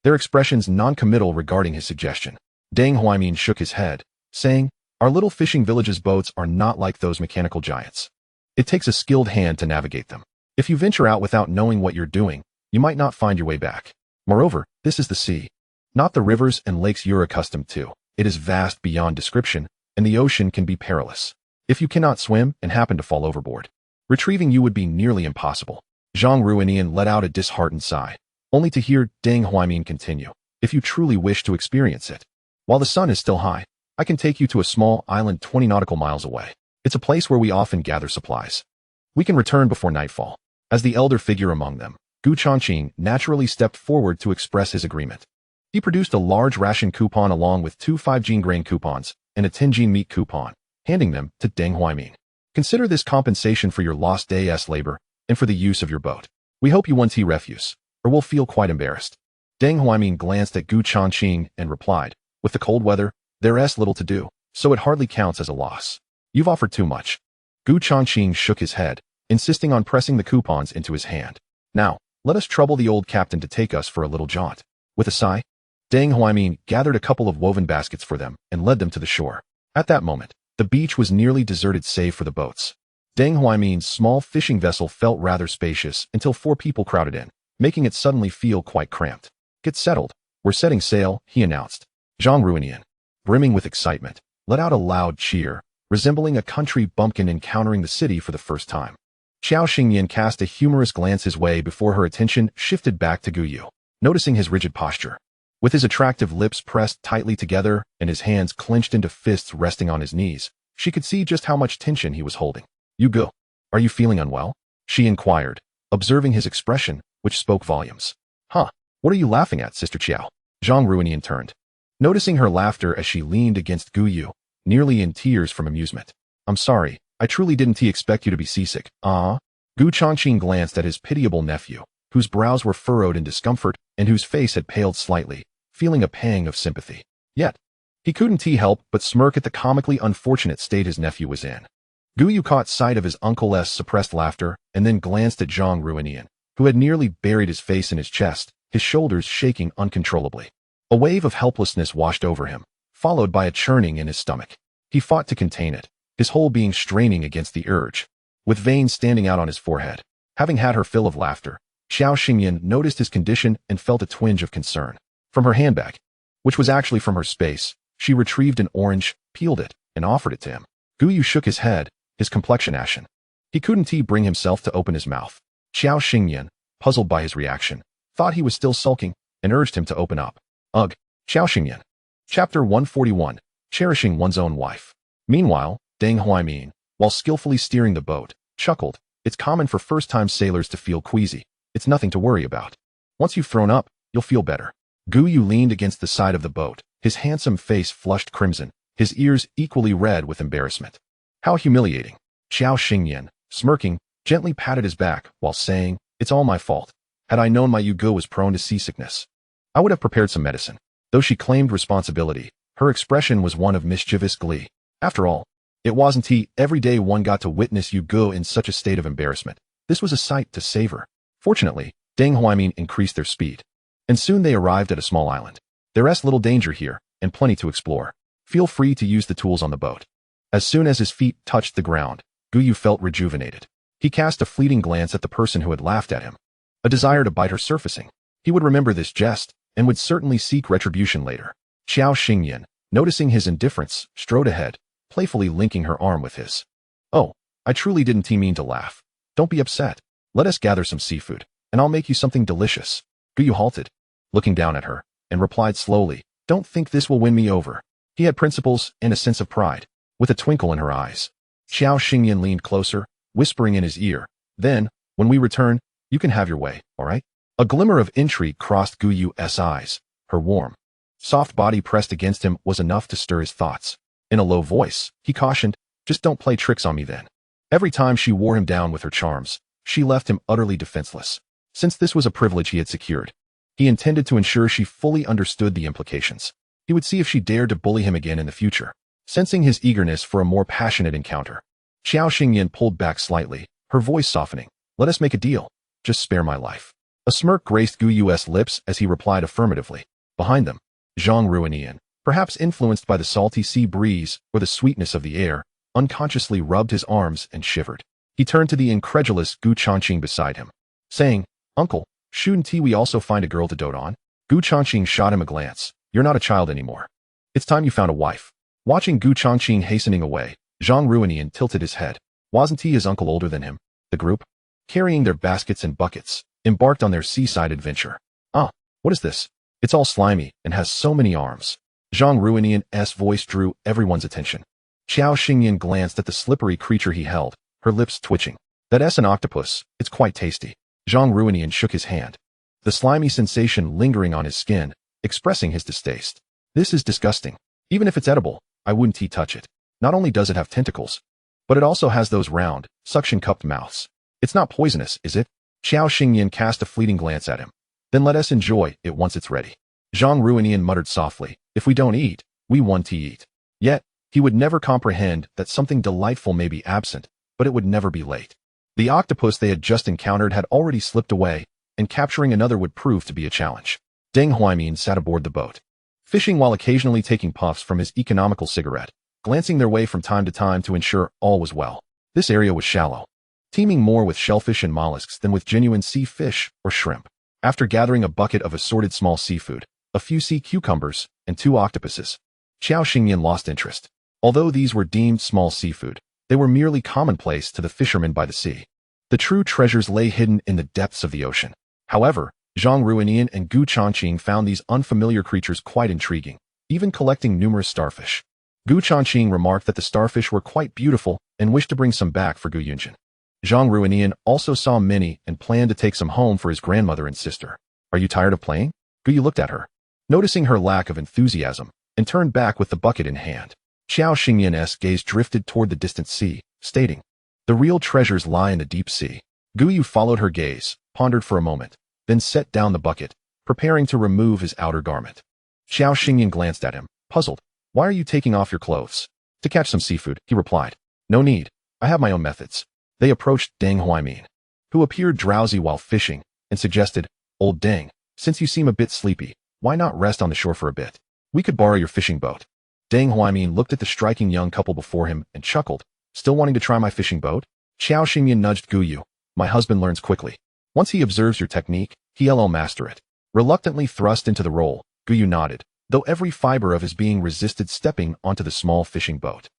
their expressions non-committal regarding his suggestion. Deng Huaimin shook his head, saying, "Our little fishing village's boats are not like those mechanical giants. It takes a skilled hand to navigate them. If you venture out without knowing what you're doing, you might not find your way back. Moreover, this is the sea, not the rivers and lakes you're accustomed to. It is vast beyond description, and the ocean can be perilous. If you cannot swim and happen to fall overboard, retrieving you would be nearly impossible." Zhang Ruinian let out a disheartened sigh, only to hear Deng Huaimin continue, "If you truly wish to experience it, while the sun is still high, I can take you to a small island 20 nautical miles away. It's a place where we often gather supplies. We can return before nightfall." As the elder figure among them, Gu Changqing naturally stepped forward to express his agreement. He produced a large ration coupon along with 2 5-gene grain coupons and a 10-gene meat coupon, handing them to Deng Huaimin. "Consider this compensation for your lost day's labor and for the use of your boat. We hope you won't tea refuse, or we'll feel quite embarrassed." Deng Huaimin glanced at Gu Changqing and replied, "With the cold weather, there's little to do, so it hardly counts as a loss. You've offered too much." Gu Changqing shook his head, insisting on pressing the coupons into his hand. "Now, let us trouble the old captain to take us for a little jaunt." With a sigh, Deng Huaimin gathered a couple of woven baskets for them and led them to the shore. At that moment, the beach was nearly deserted save for the boats. Deng Huaimin's small fishing vessel felt rather spacious until 4 people crowded in, making it suddenly feel quite cramped. "Get settled. We're setting sail," he announced. Zhang Ruinian, brimming with excitement, let out a loud cheer, resembling a country bumpkin encountering the city for the first time. Xiao Xingyan cast a humorous glance his way before her attention shifted back to Gu Yu, noticing his rigid posture. With his attractive lips pressed tightly together and his hands clenched into fists resting on his knees, she could see just how much tension he was holding. "You Gu, are you feeling unwell?" she inquired, observing his expression, which spoke volumes. "Huh, what are you laughing at, Sister Qiao?" Zhang Ruinian turned, noticing her laughter as she leaned against Gu Yu, nearly in tears from amusement. "I'm sorry, I truly didn't expect you to be seasick." "Ah?" Gu Changqing glanced at his pitiable nephew, whose brows were furrowed in discomfort and whose face had paled slightly, feeling a pang of sympathy. Yet, he couldn't help but smirk at the comically unfortunate state his nephew was in. Gu Yu caught sight of his uncle's suppressed laughter and then glanced at Zhang Ruinian, who had nearly buried his face in his chest, his shoulders shaking uncontrollably. A wave of helplessness washed over him, followed by a churning in his stomach. He fought to contain it, his whole being straining against the urge, with veins standing out on his forehead. Having had her fill of laughter, Xiao Xingyan noticed his condition and felt a twinge of concern. From her handbag, which was actually from her space, she retrieved an orange, peeled it, and offered it to him. Gu Yu shook his head, his complexion ashen. He couldn't bring himself to open his mouth. Xiao Xingyan, puzzled by his reaction, thought he was still sulking and urged him to open up. Ugh. Xiao Xingyan. Chapter 141. Cherishing One's Own Wife. Meanwhile, Deng Huaimin, while skillfully steering the boat, chuckled. "It's common for first-time sailors to feel queasy. It's nothing to worry about. Once you've thrown up, you'll feel better." Gu Yu leaned against the side of the boat, his handsome face flushed crimson, his ears equally red with embarrassment. "How humiliating." Xiao Xingyan, smirking, gently patted his back while saying, "It's all my fault. Had I known my Yu Gu was prone to seasickness, I would have prepared some medicine." Though she claimed responsibility, her expression was one of mischievous glee. After all, it wasn't every day one got to witness Yu Gu in such a state of embarrassment. This was a sight to savor. Fortunately, Deng Huaimin increased their speed, and soon they arrived at a small island. "There's little danger here, and plenty to explore. Feel free to use the tools on the boat." As soon as his feet touched the ground, Gu Yu felt rejuvenated. He cast a fleeting glance at the person who had laughed at him, a desire to bite her surfacing. He would remember this jest and would certainly seek retribution later. Xiao Xingyan, noticing his indifference, strode ahead, playfully linking her arm with his. Oh, I truly didn't mean to laugh. Don't be upset. Let us gather some seafood, and I'll make you something delicious. Guyu halted, looking down at her, and replied slowly, Don't think this will win me over. He had principles and a sense of pride, with a twinkle in her eyes. Xiao Xingyan leaned closer, whispering in his ear, Then, when we return, you can have your way, all right? A glimmer of intrigue crossed Guyu's eyes. Her warm, soft body pressed against him was enough to stir his thoughts. In a low voice, he cautioned, Just don't play tricks on me then. Every time she wore him down with her charms, she left him utterly defenseless. Since this was a privilege he had secured, he intended to ensure she fully understood the implications. He would see if she dared to bully him again in the future. Sensing his eagerness for a more passionate encounter, Xiao Xingyan pulled back slightly, her voice softening. Let us make a deal. Just spare my life. A smirk graced Guyu's lips as he replied affirmatively. Behind them, Zhang Ruinian, perhaps influenced by the salty sea breeze or the sweetness of the air, unconsciously rubbed his arms and shivered. He turned to the incredulous Gu Changqing beside him, saying, Uncle, shouldn't we also find a girl to dote on? Gu Changqing shot him a glance. You're not a child anymore. It's time you found a wife. Watching Gu Changqing hastening away, Zhang Ruinian tilted his head. Wasn't his uncle older than him? The group, carrying their baskets and buckets, embarked on their seaside adventure. Ah, what is this? It's all slimy and has so many arms. Zhang Ruinian's voice drew everyone's attention. Xiao Xingyan glanced at the slippery creature he held, her lips twitching. That's an octopus. It's quite tasty. Zhang Ruinian shook his hand, the slimy sensation lingering on his skin, expressing his distaste. This is disgusting. Even if it's edible, I wouldn't touch it. Not only does it have tentacles, but it also has those round, suction-cupped mouths. It's not poisonous, is it? Xiao Xingyan cast a fleeting glance at him. Then let us enjoy it once it's ready. Zhang Ruinian muttered softly, If we don't eat, we want to eat. Yet, he would never comprehend that something delightful may be absent, but it would never be late. The octopus they had just encountered had already slipped away, and capturing another would prove to be a challenge. Deng Huaimin sat aboard the boat, fishing while occasionally taking puffs from his economical cigarette, glancing their way from time to time to ensure all was well. This area was shallow, teeming more with shellfish and mollusks than with genuine sea fish or shrimp. After gathering a bucket of assorted small seafood, a few sea cucumbers, and 2 octopuses, Xiao Xingyan lost interest. Although these were deemed small seafood, they were merely commonplace to the fishermen by the sea. The true treasures lay hidden in the depths of the ocean. However, Zhang Ruinian and Gu Changqing found these unfamiliar creatures quite intriguing, even collecting numerous starfish. Gu Changqing remarked that the starfish were quite beautiful and wished to bring some back for Gu Yunjin. Zhang Ruinian also saw many and planned to take some home for his grandmother and sister. Are you tired of playing? Gu Yu looked at her, noticing her lack of enthusiasm, and turned back with the bucket in hand. Xiao Xingyan's gaze drifted toward the distant sea, stating, The real treasures lie in the deep sea. Gu Yu followed her gaze, pondered for a moment, then set down the bucket, preparing to remove his outer garment. Xiao Xingyan glanced at him, puzzled. Why are you taking off your clothes? To catch some seafood, he replied. No need. I have my own methods. They approached Deng Huaimin, who appeared drowsy while fishing, and suggested, Old Deng, since you seem a bit sleepy, why not rest on the shore for a bit? We could borrow your fishing boat. Deng Huaimin looked at the striking young couple before him and chuckled. Still wanting to try my fishing boat? Xiao Xingyan nudged Gu Yu. My husband learns quickly. Once he observes your technique, he'll master it. Reluctantly thrust into the role, Gu Yu nodded, though every fiber of his being resisted stepping onto the small fishing boat.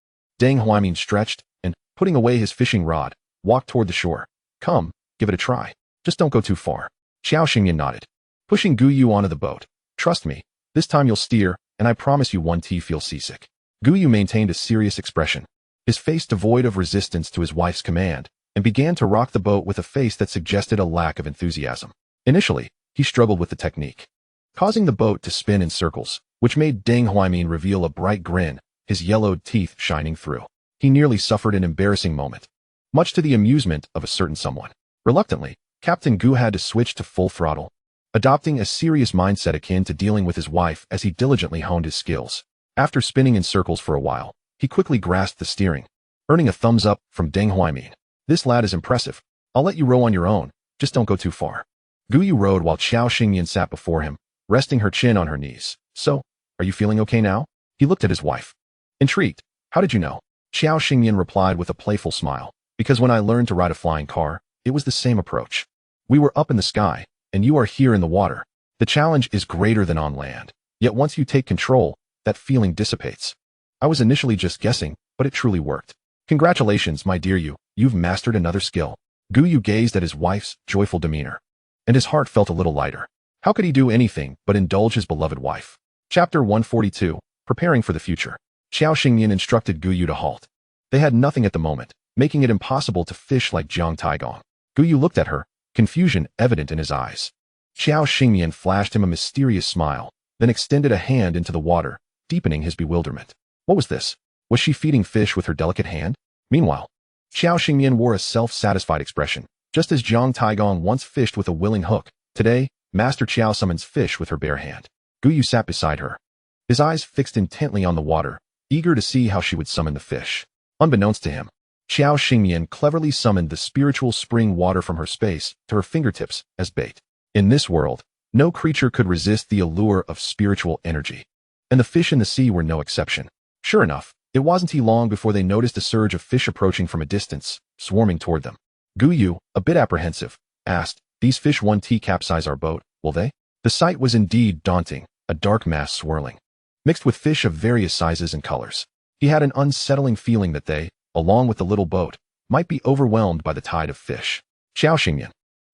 Deng Huaimin stretched, and, putting away his fishing rod, walked toward the shore. Come, give it a try. Just don't go too far. Xiao Xingyan nodded, pushing Gu Yu onto the boat. Trust me, this time you'll steer, and I promise you won't feel seasick. Gu Yu maintained a serious expression, his face devoid of resistance to his wife's command, and began to rock the boat with a face that suggested a lack of enthusiasm. Initially, he struggled with the technique, causing the boat to spin in circles, which made Deng Huaimin reveal a bright grin, his yellowed teeth shining through. He nearly suffered an embarrassing moment, much to the amusement of a certain someone. Reluctantly, Captain Gu had to switch to full throttle, adopting a serious mindset akin to dealing with his wife as he diligently honed his skills. After spinning in circles for a while, he quickly grasped the steering, earning a thumbs up from Deng Huaimin. This lad is impressive. I'll let you row on your own, just don't go too far. Gu Yu rowed while Xiao Xingyan sat before him, resting her chin on her knees. So, are you feeling okay now? He looked at his wife, intrigued. How did you know? Xiao Xingyan replied with a playful smile. Because when I learned to ride a flying car, it was the same approach. We were up in the sky, and you are here in the water. The challenge is greater than on land, yet once you take control, that feeling dissipates. I was initially just guessing, but it truly worked. Congratulations, my dear you've mastered another skill. Gu Yu gazed at his wife's joyful demeanor, and his heart felt a little lighter. How could he do anything but indulge his beloved wife? Chapter 142, Preparing for the Future. Xiao Xingyan instructed Gu Yu to halt. They had nothing at the moment, making it impossible to fish like Jiang Taigong. Gu Yu looked at her, confusion evident in his eyes. Xiao Xingyan flashed him a mysterious smile, then extended a hand into the water, deepening his bewilderment. What was this? Was she feeding fish with her delicate hand? Meanwhile, Xiao Xingyan wore a self-satisfied expression. Just as Jiang Taigong once fished with a willing hook, today, Master Qiao summons fish with her bare hand. Gu Yu sat beside her, his eyes fixed intently on the water, eager to see how she would summon the fish. Unbeknownst to him, Xiao Xingyan cleverly summoned the spiritual spring water from her space to her fingertips as bait. In this world, no creature could resist the allure of spiritual energy, and the fish in the sea were no exception. Sure enough, it wasn't long before they noticed a surge of fish approaching from a distance, swarming toward them. Gu Yu, a bit apprehensive, asked, "These fish won't capsize our boat, will they?" The sight was indeed daunting, a dark mass swirling, mixed with fish of various sizes and colors. He had an unsettling feeling that they, along with the little boat, might be overwhelmed by the tide of fish. Xiao Xingyan,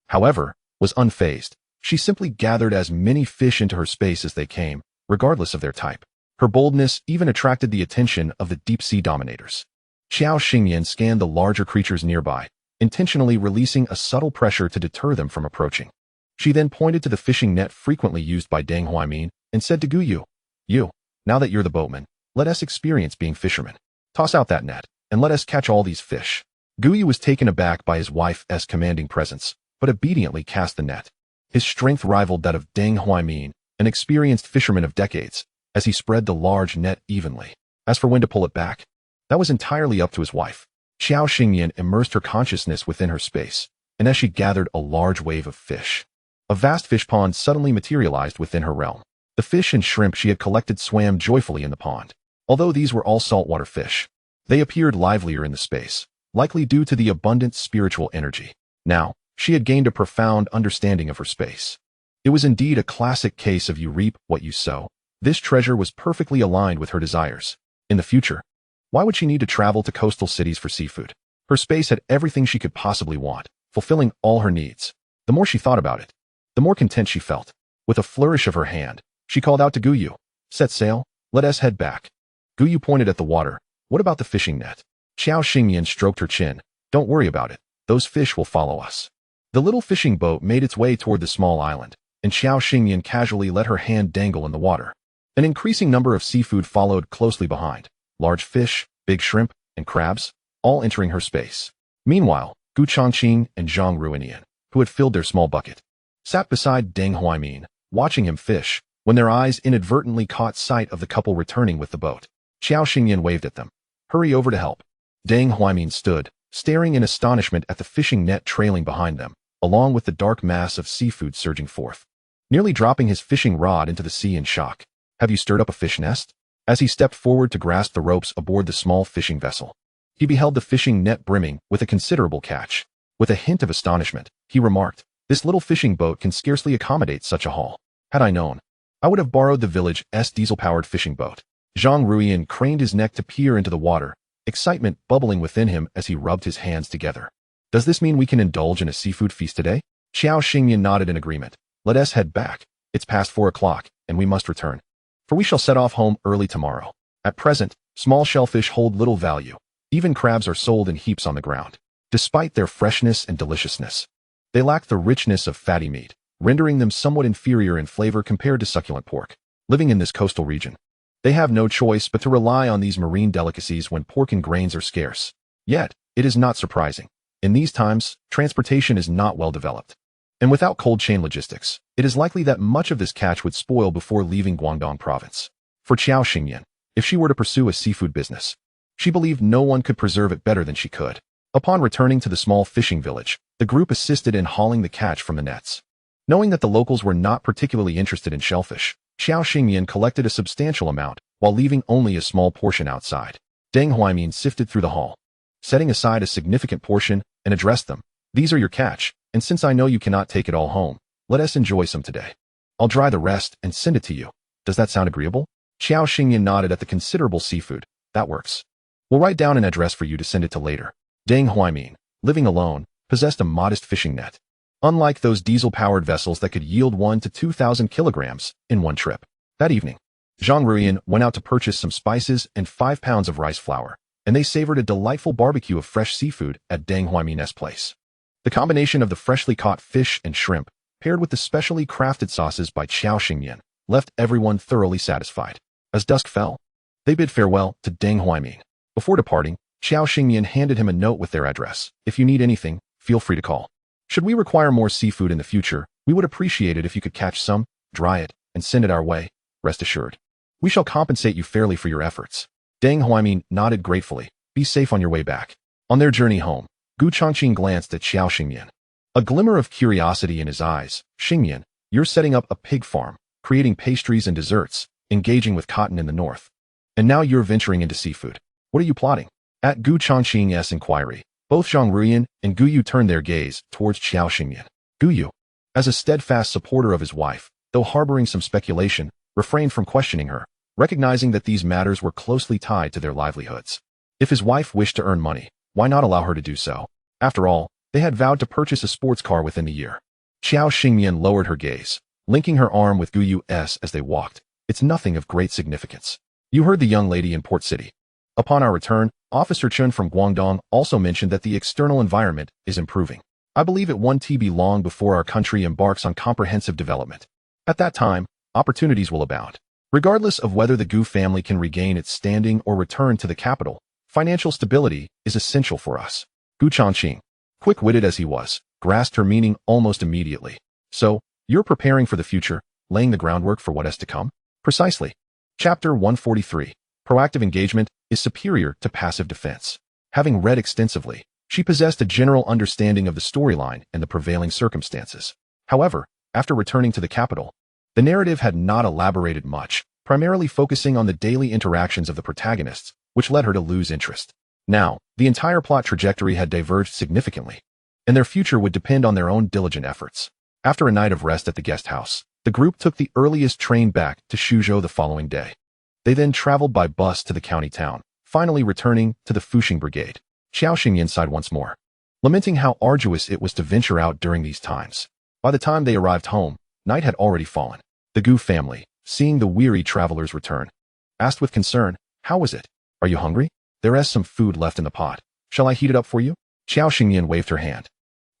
however, was unfazed. She simply gathered as many fish into her space as they came, regardless of their type. Her boldness even attracted the attention of the deep-sea dominators. Xiao Xingyan scanned the larger creatures nearby, intentionally releasing a subtle pressure to deter them from approaching. She then pointed to the fishing net frequently used by Deng Huaimin and said to Gu Yu, "You, now that you're the boatman, let us experience being fishermen. Toss out that net, and let us catch all these fish." Gu Yu was taken aback by his wife's commanding presence, but obediently cast the net. His strength rivaled that of Deng Huaimin, an experienced fisherman of decades, as he spread the large net evenly. As for when to pull it back, that was entirely up to his wife. Xiao Xingyan immersed her consciousness within her space, and as she gathered a large wave of fish, a vast fish pond suddenly materialized within her realm. The fish and shrimp she had collected swam joyfully in the pond. Although these were all saltwater fish, they appeared livelier in the space, likely due to the abundant spiritual energy. Now, she had gained a profound understanding of her space. It was indeed a classic case of you reap what you sow. This treasure was perfectly aligned with her desires. In the future, why would she need to travel to coastal cities for seafood? Her space had everything she could possibly want, fulfilling all her needs. The more she thought about it, the more content she felt. With a flourish of her hand, she called out to Gu Yu, "Set sail, let us head back." Gu Yu pointed at the water. "What about the fishing net?" Xiao Xingyan stroked her chin. "Don't worry about it. Those fish will follow us." The little fishing boat made its way toward the small island, and Xiao Xingyan casually let her hand dangle in the water. An increasing number of seafood followed closely behind. Large fish, big shrimp, and crabs, all entering her space. Meanwhile, Gu Changqing and Zhang Ruinian, who had filled their small bucket, sat beside Deng Huaimin, watching him fish, when their eyes inadvertently caught sight of the couple returning with the boat. Xiao Xingyan waved at them. "Hurry over to help." Deng Huaimin stood, staring in astonishment at the fishing net trailing behind them, along with the dark mass of seafood surging forth, nearly dropping his fishing rod into the sea in shock. "Have you stirred up a fish nest?" As he stepped forward to grasp the ropes aboard the small fishing vessel, he beheld the fishing net brimming with a considerable catch. With a hint of astonishment, he remarked, "This little fishing boat can scarcely accommodate such a haul. Had I known, I would have borrowed the village's diesel-powered fishing boat." Zhang Ruiyan craned his neck to peer into the water, excitement bubbling within him as he rubbed his hands together. "Does this mean we can indulge in a seafood feast today?" Xiao Xingyan nodded in agreement. "Let us head back. It's past 4 o'clock, and we must return, for we shall set off home early tomorrow. At present, small shellfish hold little value. Even crabs are sold in heaps on the ground. Despite their freshness and deliciousness, they lack the richness of fatty meat, rendering them somewhat inferior in flavor compared to succulent pork. Living in this coastal region, they have no choice but to rely on these marine delicacies when pork and grains are scarce. Yet, it is not surprising. In these times, transportation is not well developed, and without cold chain logistics, it is likely that much of this catch would spoil before leaving Guangdong province. For Xiao Xingyan, if she were to pursue a seafood business, she believed no one could preserve it better than she could. Upon returning to the small fishing village, the group assisted in hauling the catch from the nets. Knowing that the locals were not particularly interested in shellfish, Xiao Xingyan collected a substantial amount while leaving only a small portion outside. Deng Huaimin sifted through the haul, setting aside a significant portion, and addressed them. "These are your catch, and since I know you cannot take it all home, let us enjoy some today." I'll dry the rest and send it to you. Does that sound agreeable? Xiao Xingyan nodded at the considerable seafood. That works. We'll write down an address for you to send it to later. Deng Huaimin, living alone, possessed a modest fishing net. Unlike those diesel-powered vessels that could yield 1 to 2,000 kilograms in one trip. That evening, Zhang Ruiyan went out to purchase some spices and 5 pounds of rice flour, and they savored a delightful barbecue of fresh seafood at Deng Huaimin's place. The combination of the freshly caught fish and shrimp, paired with the specially crafted sauces by Xiao Xingyan, left everyone thoroughly satisfied. As dusk fell, they bid farewell to Deng Huaimin. Before departing, Xiao Xingyan handed him a note with their address. If you need anything, feel free to call. Should we require more seafood in the future, we would appreciate it if you could catch some, dry it, and send it our way. Rest assured, we shall compensate you fairly for your efforts. Deng Huaimin nodded gratefully. Be safe on your way back. On their journey home, Gu Changqing glanced at Xiao Xingyan. A glimmer of curiosity in his eyes. Xingyan, you're setting up a pig farm, creating pastries and desserts, engaging with cotton in the north. And now you're venturing into seafood. What are you plotting? At Gu Changqing's inquiry, both Zhang Ruiyan and Gu Yu turned their gaze towards Xiao Xingyan. Gu Yu, as a steadfast supporter of his wife, though harboring some speculation, refrained from questioning her, recognizing that these matters were closely tied to their livelihoods. If his wife wished to earn money, why not allow her to do so? After all, they had vowed to purchase a sports car within the year. Xiao Xingyan lowered her gaze, linking her arm with Gu Yu's as they walked. It's nothing of great significance. You heard the young lady in Port City. Upon our return, Officer Chun from Guangdong also mentioned that the external environment is improving. I believe it won't be long before our country embarks on comprehensive development. At that time, opportunities will abound. Regardless of whether the Gu family can regain its standing or return to the capital, financial stability is essential for us. Gu Changqing, quick-witted as he was, grasped her meaning almost immediately. So, you're preparing for the future, laying the groundwork for what is to come? Precisely. Chapter 143. Proactive engagement is superior to passive defense. Having read extensively, she possessed a general understanding of the storyline and the prevailing circumstances. However, after returning to the capital, the narrative had not elaborated much, primarily focusing on the daily interactions of the protagonists, which led her to lose interest. Now, the entire plot trajectory had diverged significantly, and their future would depend on their own diligent efforts. After a night of rest at the guest house, the group took the earliest train back to Suzhou the following day. They then traveled by bus to the county town, finally returning to the Fuxing Brigade. Xiao Xingyan sighed once more, lamenting how arduous it was to venture out during these times. By the time they arrived home, night had already fallen. The Gu family, seeing the weary travelers return, asked with concern, "How was it? Are you hungry? There is some food left in the pot. Shall I heat it up for you?" Xiao Xingyan waved her hand.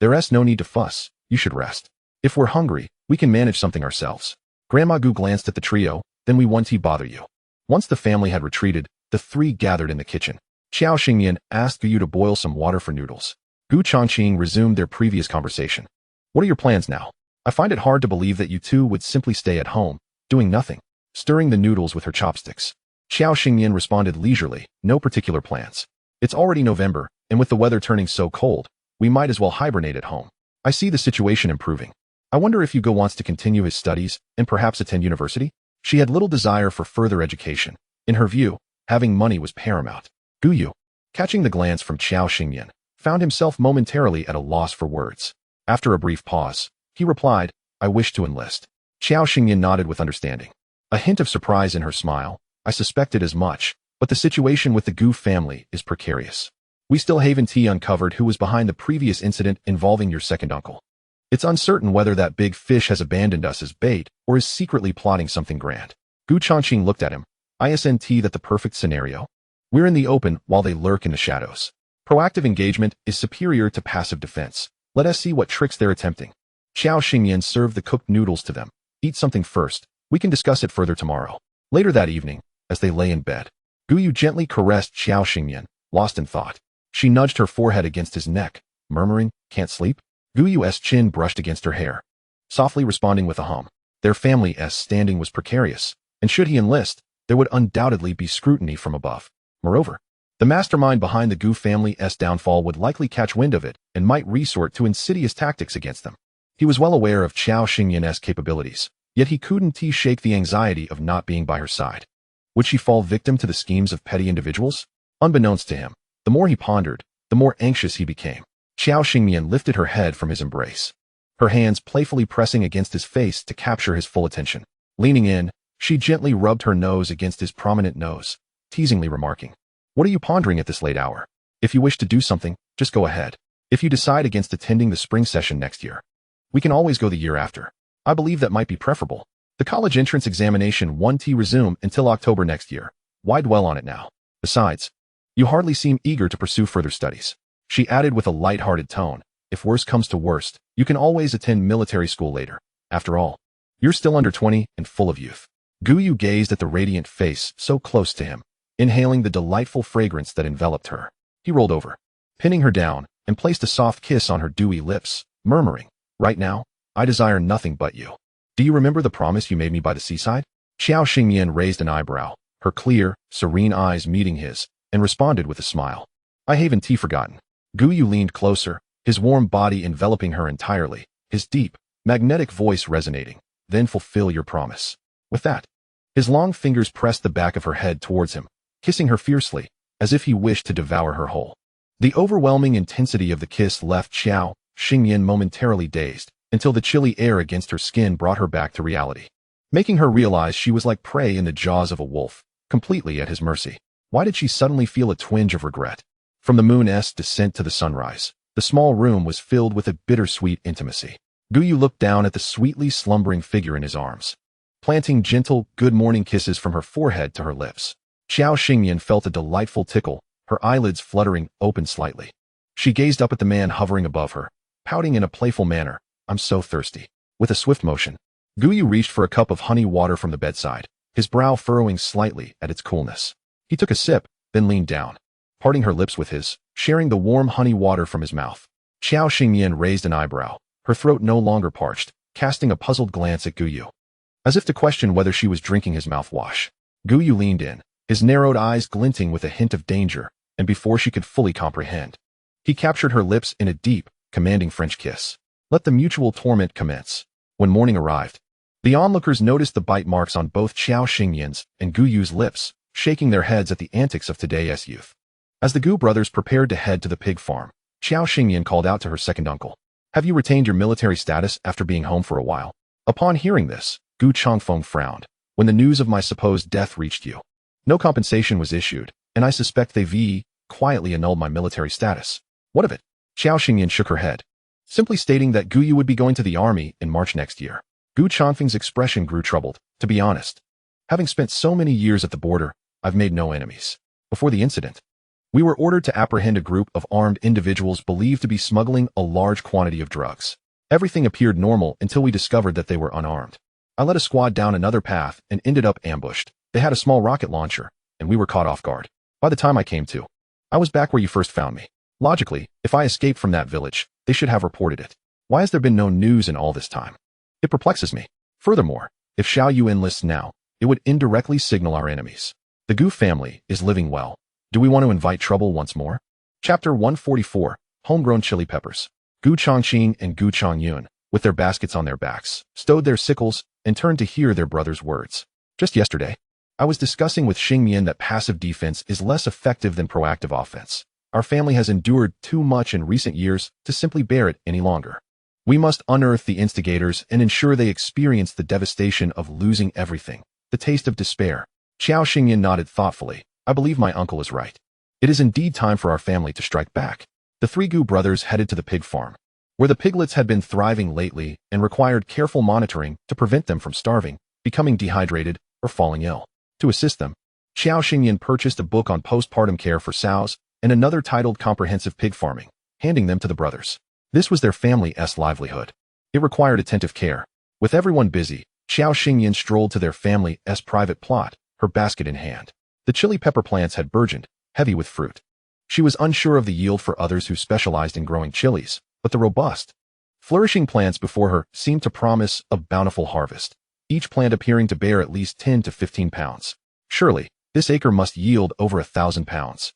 "There is no need to fuss. You should rest. If we're hungry, we can manage something ourselves." Grandma Gu glanced at the trio, "Then we won't bother you." Once the family had retreated, the three gathered in the kitchen. Xiao Xingyan asked Gu Yu to boil some water for noodles. Gu Changqing resumed their previous conversation. "What are your plans now? I find it hard to believe that you two would simply stay at home, doing nothing." Stirring the noodles with her chopsticks, Xiao Xingyan responded leisurely, "No particular plans. It's already November, and with the weather turning so cold, we might as well hibernate at home. I see the situation improving. I wonder if Hugo wants to continue his studies and perhaps attend university?" She had little desire for further education. In her view, having money was paramount. Gu Yu, catching the glance from Xiao Xingyan, found himself momentarily at a loss for words. After a brief pause, he replied, "I wish to enlist." Xiao Xingyan nodded with understanding. A hint of surprise in her smile. "I suspected as much, but the situation with the Gu family is precarious. We still haven't uncovered who was behind the previous incident involving your second uncle. It's uncertain whether that big fish has abandoned us as bait or is secretly plotting something grand." Gu Changqing looked at him. "Isn't that the perfect scenario? We're in the open while they lurk in the shadows. Proactive engagement is superior to passive defense. Let us see what tricks they're attempting." Xiao Xingyan served the cooked noodles to them. "Eat something first. We can discuss it further tomorrow." Later that evening, as they lay in bed, Gu Yu gently caressed Xiao Xingyan, lost in thought. She nudged her forehead against his neck, murmuring, "Can't sleep?" Gu Yu's chin brushed against her hair, softly responding with a hum. Their family's standing was precarious, and should he enlist, there would undoubtedly be scrutiny from above. Moreover, the mastermind behind the Gu family's downfall would likely catch wind of it and might resort to insidious tactics against them. He was well aware of Xiao Xingyan's capabilities, yet he couldn't shake the anxiety of not being by her side. Would she fall victim to the schemes of petty individuals? Unbeknownst to him, the more he pondered, the more anxious he became. Xiao Xingyan lifted her head from his embrace. her hands playfully pressing against his face to capture his full attention. Leaning in, she gently rubbed her nose against his prominent nose, teasingly remarking, "What are you pondering at this late hour? If you wish to do something, just go ahead. If you decide against attending the spring session next year, we can always go the year after. I believe that might be preferable. The college entrance examination won't resume until October next year. Why dwell on it now? Besides, you hardly seem eager to pursue further studies." She added with a light-hearted tone, "If worst comes to worst, you can always attend military school later. After all, you're still under 20 and full of youth." Guyu gazed at the radiant face so close to him, inhaling the delightful fragrance that enveloped her. He rolled over, pinning her down, and placed a soft kiss on her dewy lips, murmuring, "Right now, I desire nothing but you. Do you remember the promise you made me by the seaside?" Xiao Xingyan raised an eyebrow, her clear, serene eyes meeting his, and responded with a smile. "I haven't forgotten." Guyu leaned closer, his warm body enveloping her entirely, his deep, magnetic voice resonating. "Then fulfill your promise." With that, his long fingers pressed the back of her head towards him, kissing her fiercely, as if he wished to devour her whole. The overwhelming intensity of the kiss left Xiao Xingyan momentarily dazed, until the chilly air against her skin brought her back to reality, making her realize she was like prey in the jaws of a wolf, completely at his mercy. Why did she suddenly feel a twinge of regret? From the moon's descent to the sunrise, the small room was filled with a bittersweet intimacy. Guyu looked down at the sweetly slumbering figure in his arms, planting gentle, good-morning kisses from her forehead to her lips. Xiao Xingyan felt a delightful tickle, her eyelids fluttering open slightly. She gazed up at the man hovering above her, pouting in a playful manner, "I'm so thirsty." With a swift motion, Guyu reached for a cup of honey water from the bedside, his brow furrowing slightly at its coolness. He took a sip, then leaned down, parting her lips with his, sharing the warm honey water from his mouth. Xiao Xingyan raised an eyebrow, her throat no longer parched, casting a puzzled glance at Guyu, as if to question whether she was drinking his mouthwash. Guyu leaned in, his narrowed eyes glinting with a hint of danger, and before she could fully comprehend, he captured her lips in a deep, commanding French kiss. Let the mutual torment commence. When morning arrived, the onlookers noticed the bite marks on both Xiao Xingyan's and Guyu's lips, shaking their heads at the antics of today's youth. As the Gu brothers prepared to head to the pig farm, Xiao Xingyan called out to her second uncle, "Have you retained your military status after being home for a while?" Upon hearing this, Gu Chongfeng frowned. "When the news of my supposed death reached you, no compensation was issued, and I suspect they've quietly annulled my military status." "What of it?" Xiao Xingyan shook her head, simply stating that Guyu would be going to the army in March next year. Gu Chongfeng's expression grew troubled. "To be honest, having spent so many years at the border, I've made no enemies. Before the incident, we were ordered to apprehend a group of armed individuals believed to be smuggling a large quantity of drugs. Everything appeared normal until we discovered that they were unarmed. I led a squad down another path and ended up ambushed. They had a small rocket launcher, and we were caught off guard. By the time I came to, I was back where you first found me. Logically, if I escaped from that village, they should have reported it. Why has there been no news in all this time? It perplexes me. Furthermore, if Xiao Yu enlists now, it would indirectly signal our enemies. The Gu family is living well. Do we want to invite trouble once more?" Chapter 144, Homegrown Chili Peppers. Gu Chongqing and Gu Chongyun, with their baskets on their backs, stowed their sickles and turned to hear their brother's words. "Just yesterday, I was discussing with Xingmian that passive defense is less effective than proactive offense. Our family has endured too much in recent years to simply bear it any longer. We must unearth the instigators and ensure they experience the devastation of losing everything, the taste of despair." Xiao Xingyan nodded thoughtfully. "I believe my uncle is right. It is indeed time for our family to strike back." The three Gu brothers headed to the pig farm, where the piglets had been thriving lately and required careful monitoring to prevent them from starving, becoming dehydrated, or falling ill. To assist them, Xiao Xingyan purchased a book on postpartum care for sows and another titled Comprehensive Pig Farming, handing them to the brothers. This was their family's livelihood. It required attentive care. With everyone busy, Xiao Xingyan strolled to their family's private plot, her basket in hand. The chili pepper plants had burgeoned, heavy with fruit. She was unsure of the yield for others who specialized in growing chilies, but the robust, flourishing plants before her seemed to promise a bountiful harvest, each plant appearing to bear at least 10 to 15 pounds. Surely, this acre must yield over 1,000 pounds.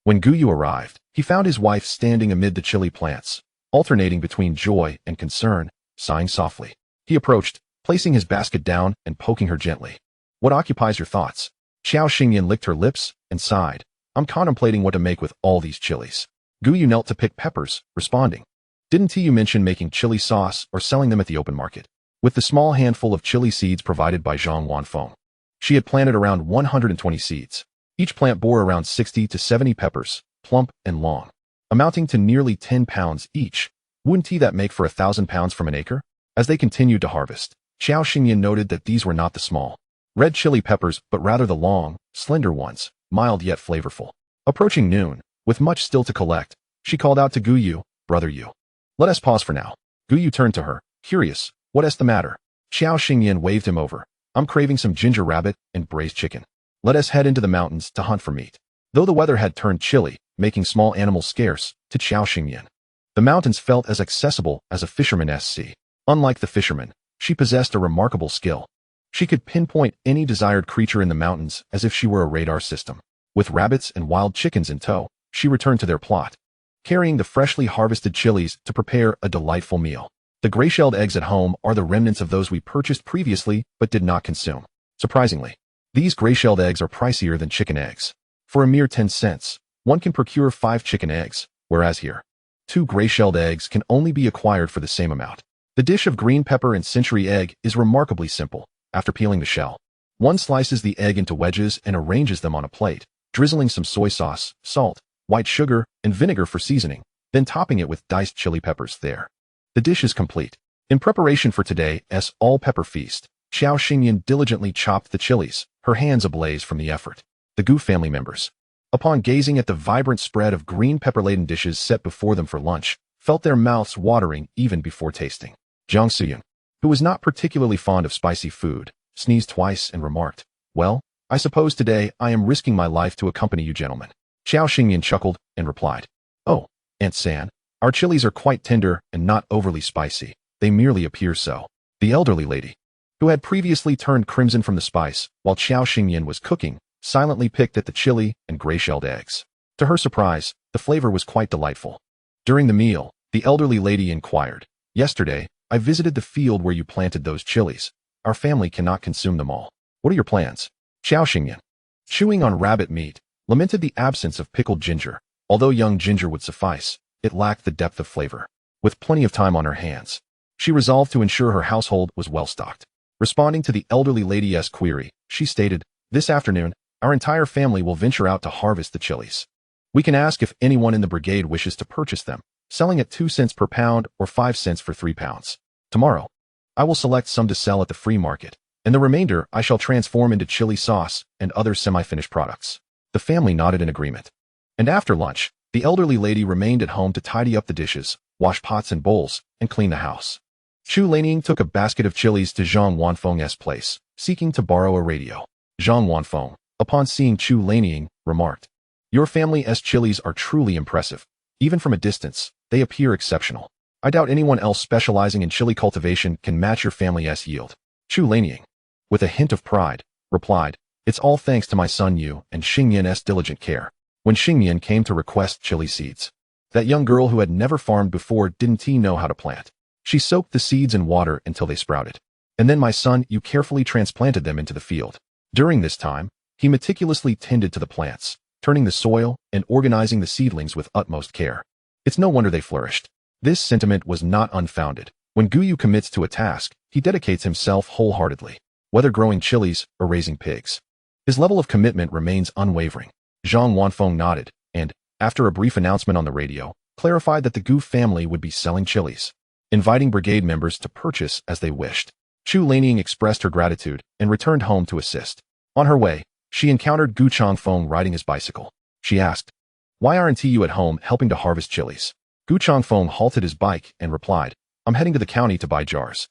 When Guyu arrived, he found his wife standing amid the chili plants, alternating between joy and concern, sighing softly. He approached, placing his basket down and poking her gently. "What occupies your thoughts?" Xiao Xingyan licked her lips and sighed. "I'm contemplating what to make with all these chilies." Guyu knelt to pick peppers, responding, Didn't you mention making chili sauce or selling them at the open market? With the small handful of chili seeds provided by Zhang Wanfeng, she had planted around 120 seeds. Each plant bore around 60 to 70 peppers, plump and long, amounting to nearly 10 pounds each. Wouldn't that make for 1,000 pounds from an acre? As they continued to harvest, Xiao Xingyan noted that these were not the small, red chili peppers, but rather the long, slender ones, mild yet flavorful. Approaching noon, with much still to collect, she called out to Gu Yu, "Brother Yu, let us pause for now." Gu Yu turned to her, curious, "What's the matter?" Xiao Xingyan waved him over. "I'm craving some ginger rabbit and braised chicken. Let us head into the mountains to hunt for meat." Though the weather had turned chilly, making small animals scarce, to Xiao Xingyan, the mountains felt as accessible as a fisherman's sea. Unlike the fisherman, she possessed a remarkable skill. She could pinpoint any desired creature in the mountains as if she were a radar system. With rabbits and wild chickens in tow, she returned to their plot, carrying the freshly harvested chilies to prepare a delightful meal. The gray-shelled eggs at home are the remnants of those we purchased previously but did not consume. Surprisingly, these gray-shelled eggs are pricier than chicken eggs. For a mere 10 cents, one can procure 5 chicken eggs, whereas here, 2 gray-shelled eggs can only be acquired for the same amount. The dish of green pepper and century egg is remarkably simple. After peeling the shell, one slices the egg into wedges and arranges them on a plate, drizzling some soy sauce, salt, white sugar, and vinegar for seasoning, then topping it with diced chili peppers. There, the dish is complete. In preparation for today's all-pepper feast, Xiao Xingyan diligently chopped the chilies, her hands ablaze from the effort. The Gu family members, upon gazing at the vibrant spread of green pepper-laden dishes set before them for lunch, felt their mouths watering even before tasting. Jiang Siyun, who was not particularly fond of spicy food, sneezed twice and remarked, "Well, I suppose today I am risking my life to accompany you gentlemen." Xiao Xingyan chuckled and replied, "Oh, Aunt San, our chilies are quite tender and not overly spicy. They merely appear so." The elderly lady, who had previously turned crimson from the spice while Xiao Xingyan was cooking, silently picked at the chili and gray-shelled eggs. To her surprise, the flavor was quite delightful. During the meal, the elderly lady inquired, "Yesterday, I visited the field where you planted those chilies. Our family cannot consume them all. What are your plans?" Xiao Xingyan, chewing on rabbit meat, lamented the absence of pickled ginger. Although young ginger would suffice, it lacked the depth of flavor. With plenty of time on her hands, she resolved to ensure her household was well-stocked. Responding to the elderly lady's query, she stated, "This afternoon, our entire family will venture out to harvest the chilies. We can ask if anyone in the brigade wishes to purchase them, selling at 2 cents per pound or 5 cents for 3 pounds. Tomorrow, I will select some to sell at the free market, and the remainder I shall transform into chili sauce and other semi-finished products." The family nodded in agreement. And after lunch, the elderly lady remained at home to tidy up the dishes, wash pots and bowls, and clean the house. Chu Lanying took a basket of chilies to Zhang Wanfeng's place, seeking to borrow a radio. Zhang Wanfeng, upon seeing Chu Lanying, remarked, "Your family's chilies are truly impressive. Even from a distance, they appear exceptional. I doubt anyone else specializing in chili cultivation can match your family's yield." Chu Lanying, with a hint of pride, replied, "It's all thanks to my son Yu and Xingyan's diligent care." When Xingyan came to request chili seeds, that young girl who had never farmed before didn't know how to plant. She soaked the seeds in water until they sprouted. And then my son Yu carefully transplanted them into the field. During this time, he meticulously tended to the plants, turning the soil and organizing the seedlings with utmost care. It's no wonder they flourished. This sentiment was not unfounded. When Gu Yu commits to a task, he dedicates himself wholeheartedly, whether growing chilies or raising pigs. His level of commitment remains unwavering. Zhang Wanfeng nodded, and, after a brief announcement on the radio, clarified that the Gu family would be selling chilies, inviting brigade members to purchase as they wished. Chu Lanying expressed her gratitude and returned home to assist. On her way, she encountered Gu Changfeng riding his bicycle. She asked, "Why aren't you at home helping to harvest chilies?" Gu Changfeng halted his bike and replied, "I'm heading to the county to buy jars.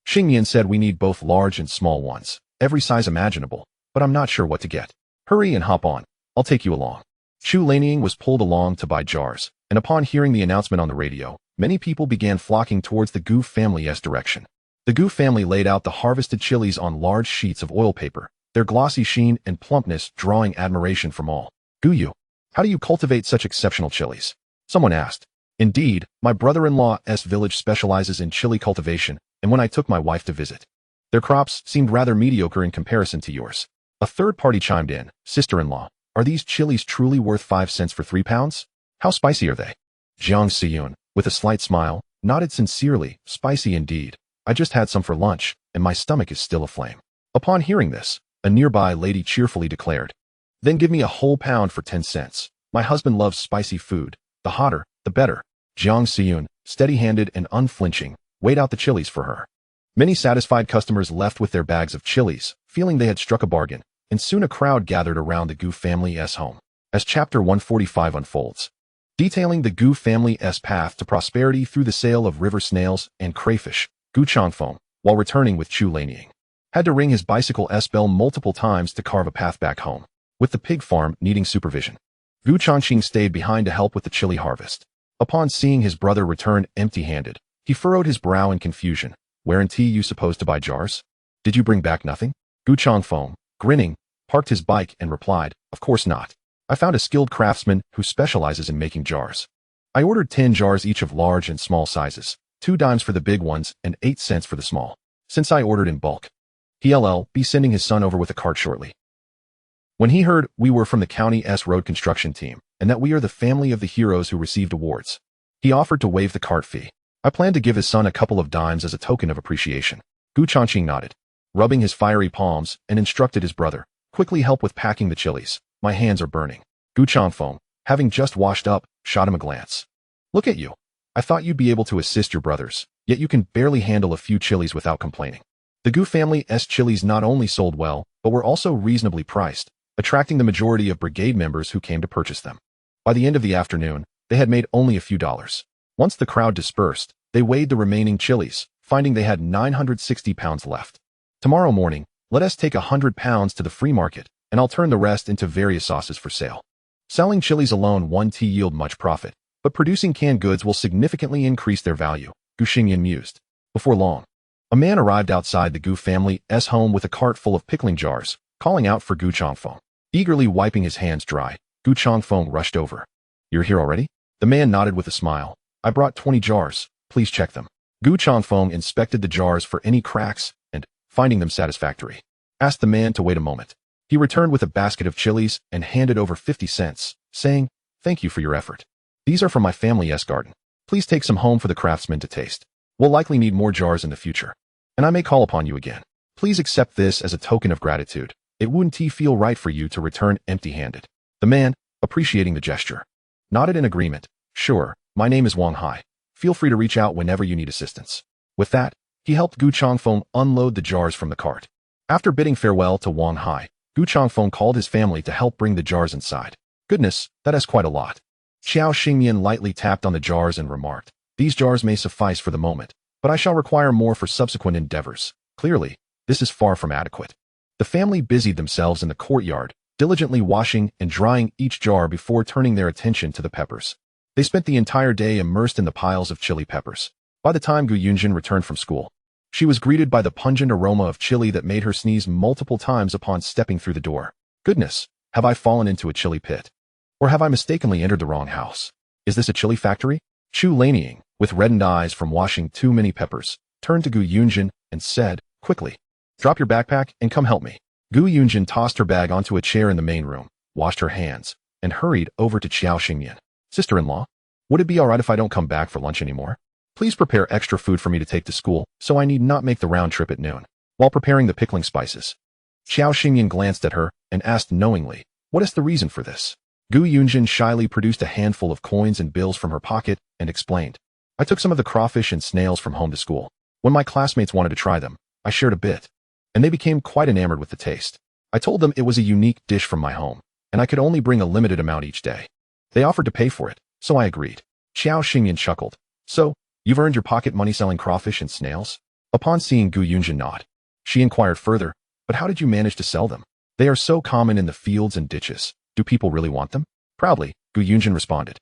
Xingyan said we need both large and small ones, every size imaginable, but I'm not sure what to get. Hurry and hop on. I'll take you along." Chu Lanying was pulled along to buy jars, and upon hearing the announcement on the radio, many people began flocking towards the Gu family's direction. The Gu family laid out the harvested chilies on large sheets of oil paper, their glossy sheen and plumpness drawing admiration from all. "Gu Yu, how do you cultivate such exceptional chilies?" someone asked. "Indeed, my brother-in-law's village specializes in chili cultivation, and when I took my wife to visit, their crops seemed rather mediocre in comparison to yours." A third party chimed in, "Sister-in-law, are these chilies truly worth 5 cents for 3 pounds? How spicy are they?" Jiang Siyun, with a slight smile, nodded sincerely, spicy indeed. I just had some for lunch, and my stomach is still aflame. Upon hearing this, a nearby lady cheerfully declared, "Then give me a whole pound for 10 cents. My husband loves spicy food. The hotter, the better." Jiang Siyun, steady-handed and unflinching, weighed out the chilies for her. Many satisfied customers left with their bags of chilies, feeling they had struck a bargain, and soon a crowd gathered around the Gu family's home. As Chapter 145 unfolds, detailing the Gu family's path to prosperity through the sale of river snails and crayfish, Gu Changfeng, while returning with Chu Lanying, had to ring his bicycle's bell multiple times to carve a path back home, with the pig farm needing supervision. Gu Changxing stayed behind to help with the chili harvest. Upon seeing his brother return empty-handed, he furrowed his brow in confusion. "Weren't you supposed to buy jars? Did you bring back nothing?" Gu Changfeng, grinning, parked his bike and replied, "Of course not. I found a skilled craftsman who specializes in making jars. I ordered 10 jars each of large and small sizes, 2 dimes for the big ones and 8 cents for the small, since I ordered in bulk. He'll be sending his son over with a cart shortly." When he heard we were from the county's road construction team and that we are the family of the heroes who received awards, he offered to waive the cart fee. I planned to give his son a couple of dimes as a token of appreciation. Gu Changxing nodded, rubbing his fiery palms, and instructed his brother, "Quickly help with packing the chilies. My hands are burning." Gu Changfeng, having just washed up, shot him a glance. "Look at you. I thought you'd be able to assist your brothers, yet you can barely handle a few chilies without complaining." The Gu family's chilies not only sold well, but were also reasonably priced, attracting the majority of brigade members who came to purchase them. By the end of the afternoon, they had made only a few dollars. Once the crowd dispersed, they weighed the remaining chilies, finding they had 960 pounds left. "Tomorrow morning, let us take 100 pounds to the free market, and I'll turn the rest into various sauces for sale. Selling chilies alone won't yield much profit, but producing canned goods will significantly increase their value," Gu Xingyan mused. Before long, a man arrived outside the Gu family's home with a cart full of pickling jars, calling out for Gu Changfeng. Eagerly wiping his hands dry, Gu Changfeng rushed over. "You're here already?" The man nodded with a smile. "I brought 20 jars. Please check them." Gu Changfeng inspected the jars for any cracks and, finding them satisfactory, asked the man to wait a moment. He returned with a basket of chilies and handed over 50 cents, saying, "Thank you for your effort. These are from my family's garden. Please take some home for the craftsmen to taste. We'll likely need more jars in the future, and I may call upon you again. Please accept this as a token of gratitude. It wouldn't feel right for you to return empty-handed." The man, appreciating the gesture, nodded in agreement. "Sure, my name is Wang Hai. Feel free to reach out whenever you need assistance." With that, he helped Gu Changfeng unload the jars from the cart. After bidding farewell to Wang Hai, Gu Changfeng called his family to help bring the jars inside. "Goodness, that is quite a lot." Xiao Xingyan lightly tapped on the jars and remarked, "These jars may suffice for the moment, but I shall require more for subsequent endeavors. Clearly, this is far from adequate." The family busied themselves in the courtyard, diligently washing and drying each jar before turning their attention to the peppers. They spent the entire day immersed in the piles of chili peppers. By the time Gu Yunjin returned from school, she was greeted by the pungent aroma of chili that made her sneeze multiple times upon stepping through the door. "Goodness, have I fallen into a chili pit? Or have I mistakenly entered the wrong house? Is this a chili factory?" Chu Lanying, with reddened eyes from washing too many peppers, turned to Gu Yunjin and said, quickly, "Drop your backpack and come help me." Gu Yunjin tossed her bag onto a chair in the main room, washed her hands, and hurried over to Xiao Xingyan. "Sister-in-law, would it be alright if I don't come back for lunch anymore? Please prepare extra food for me to take to school so I need not make the round trip at noon." While preparing the pickling spices, Xiao Xingyan glanced at her and asked knowingly, "What is the reason for this?" Gu Yunjin shyly produced a handful of coins and bills from her pocket and explained, "I took some of the crawfish and snails from home to school. When my classmates wanted to try them, I shared a bit, and they became quite enamored with the taste. I told them it was a unique dish from my home, and I could only bring a limited amount each day. They offered to pay for it, so I agreed." Xiao Xingyan chuckled. "So, you've earned your pocket money selling crawfish and snails?" Upon seeing Gu Yunjin nod, she inquired further, "But how did you manage to sell them? They are so common in the fields and ditches. Do people really want them?" Proudly, Gu Yunjin responded,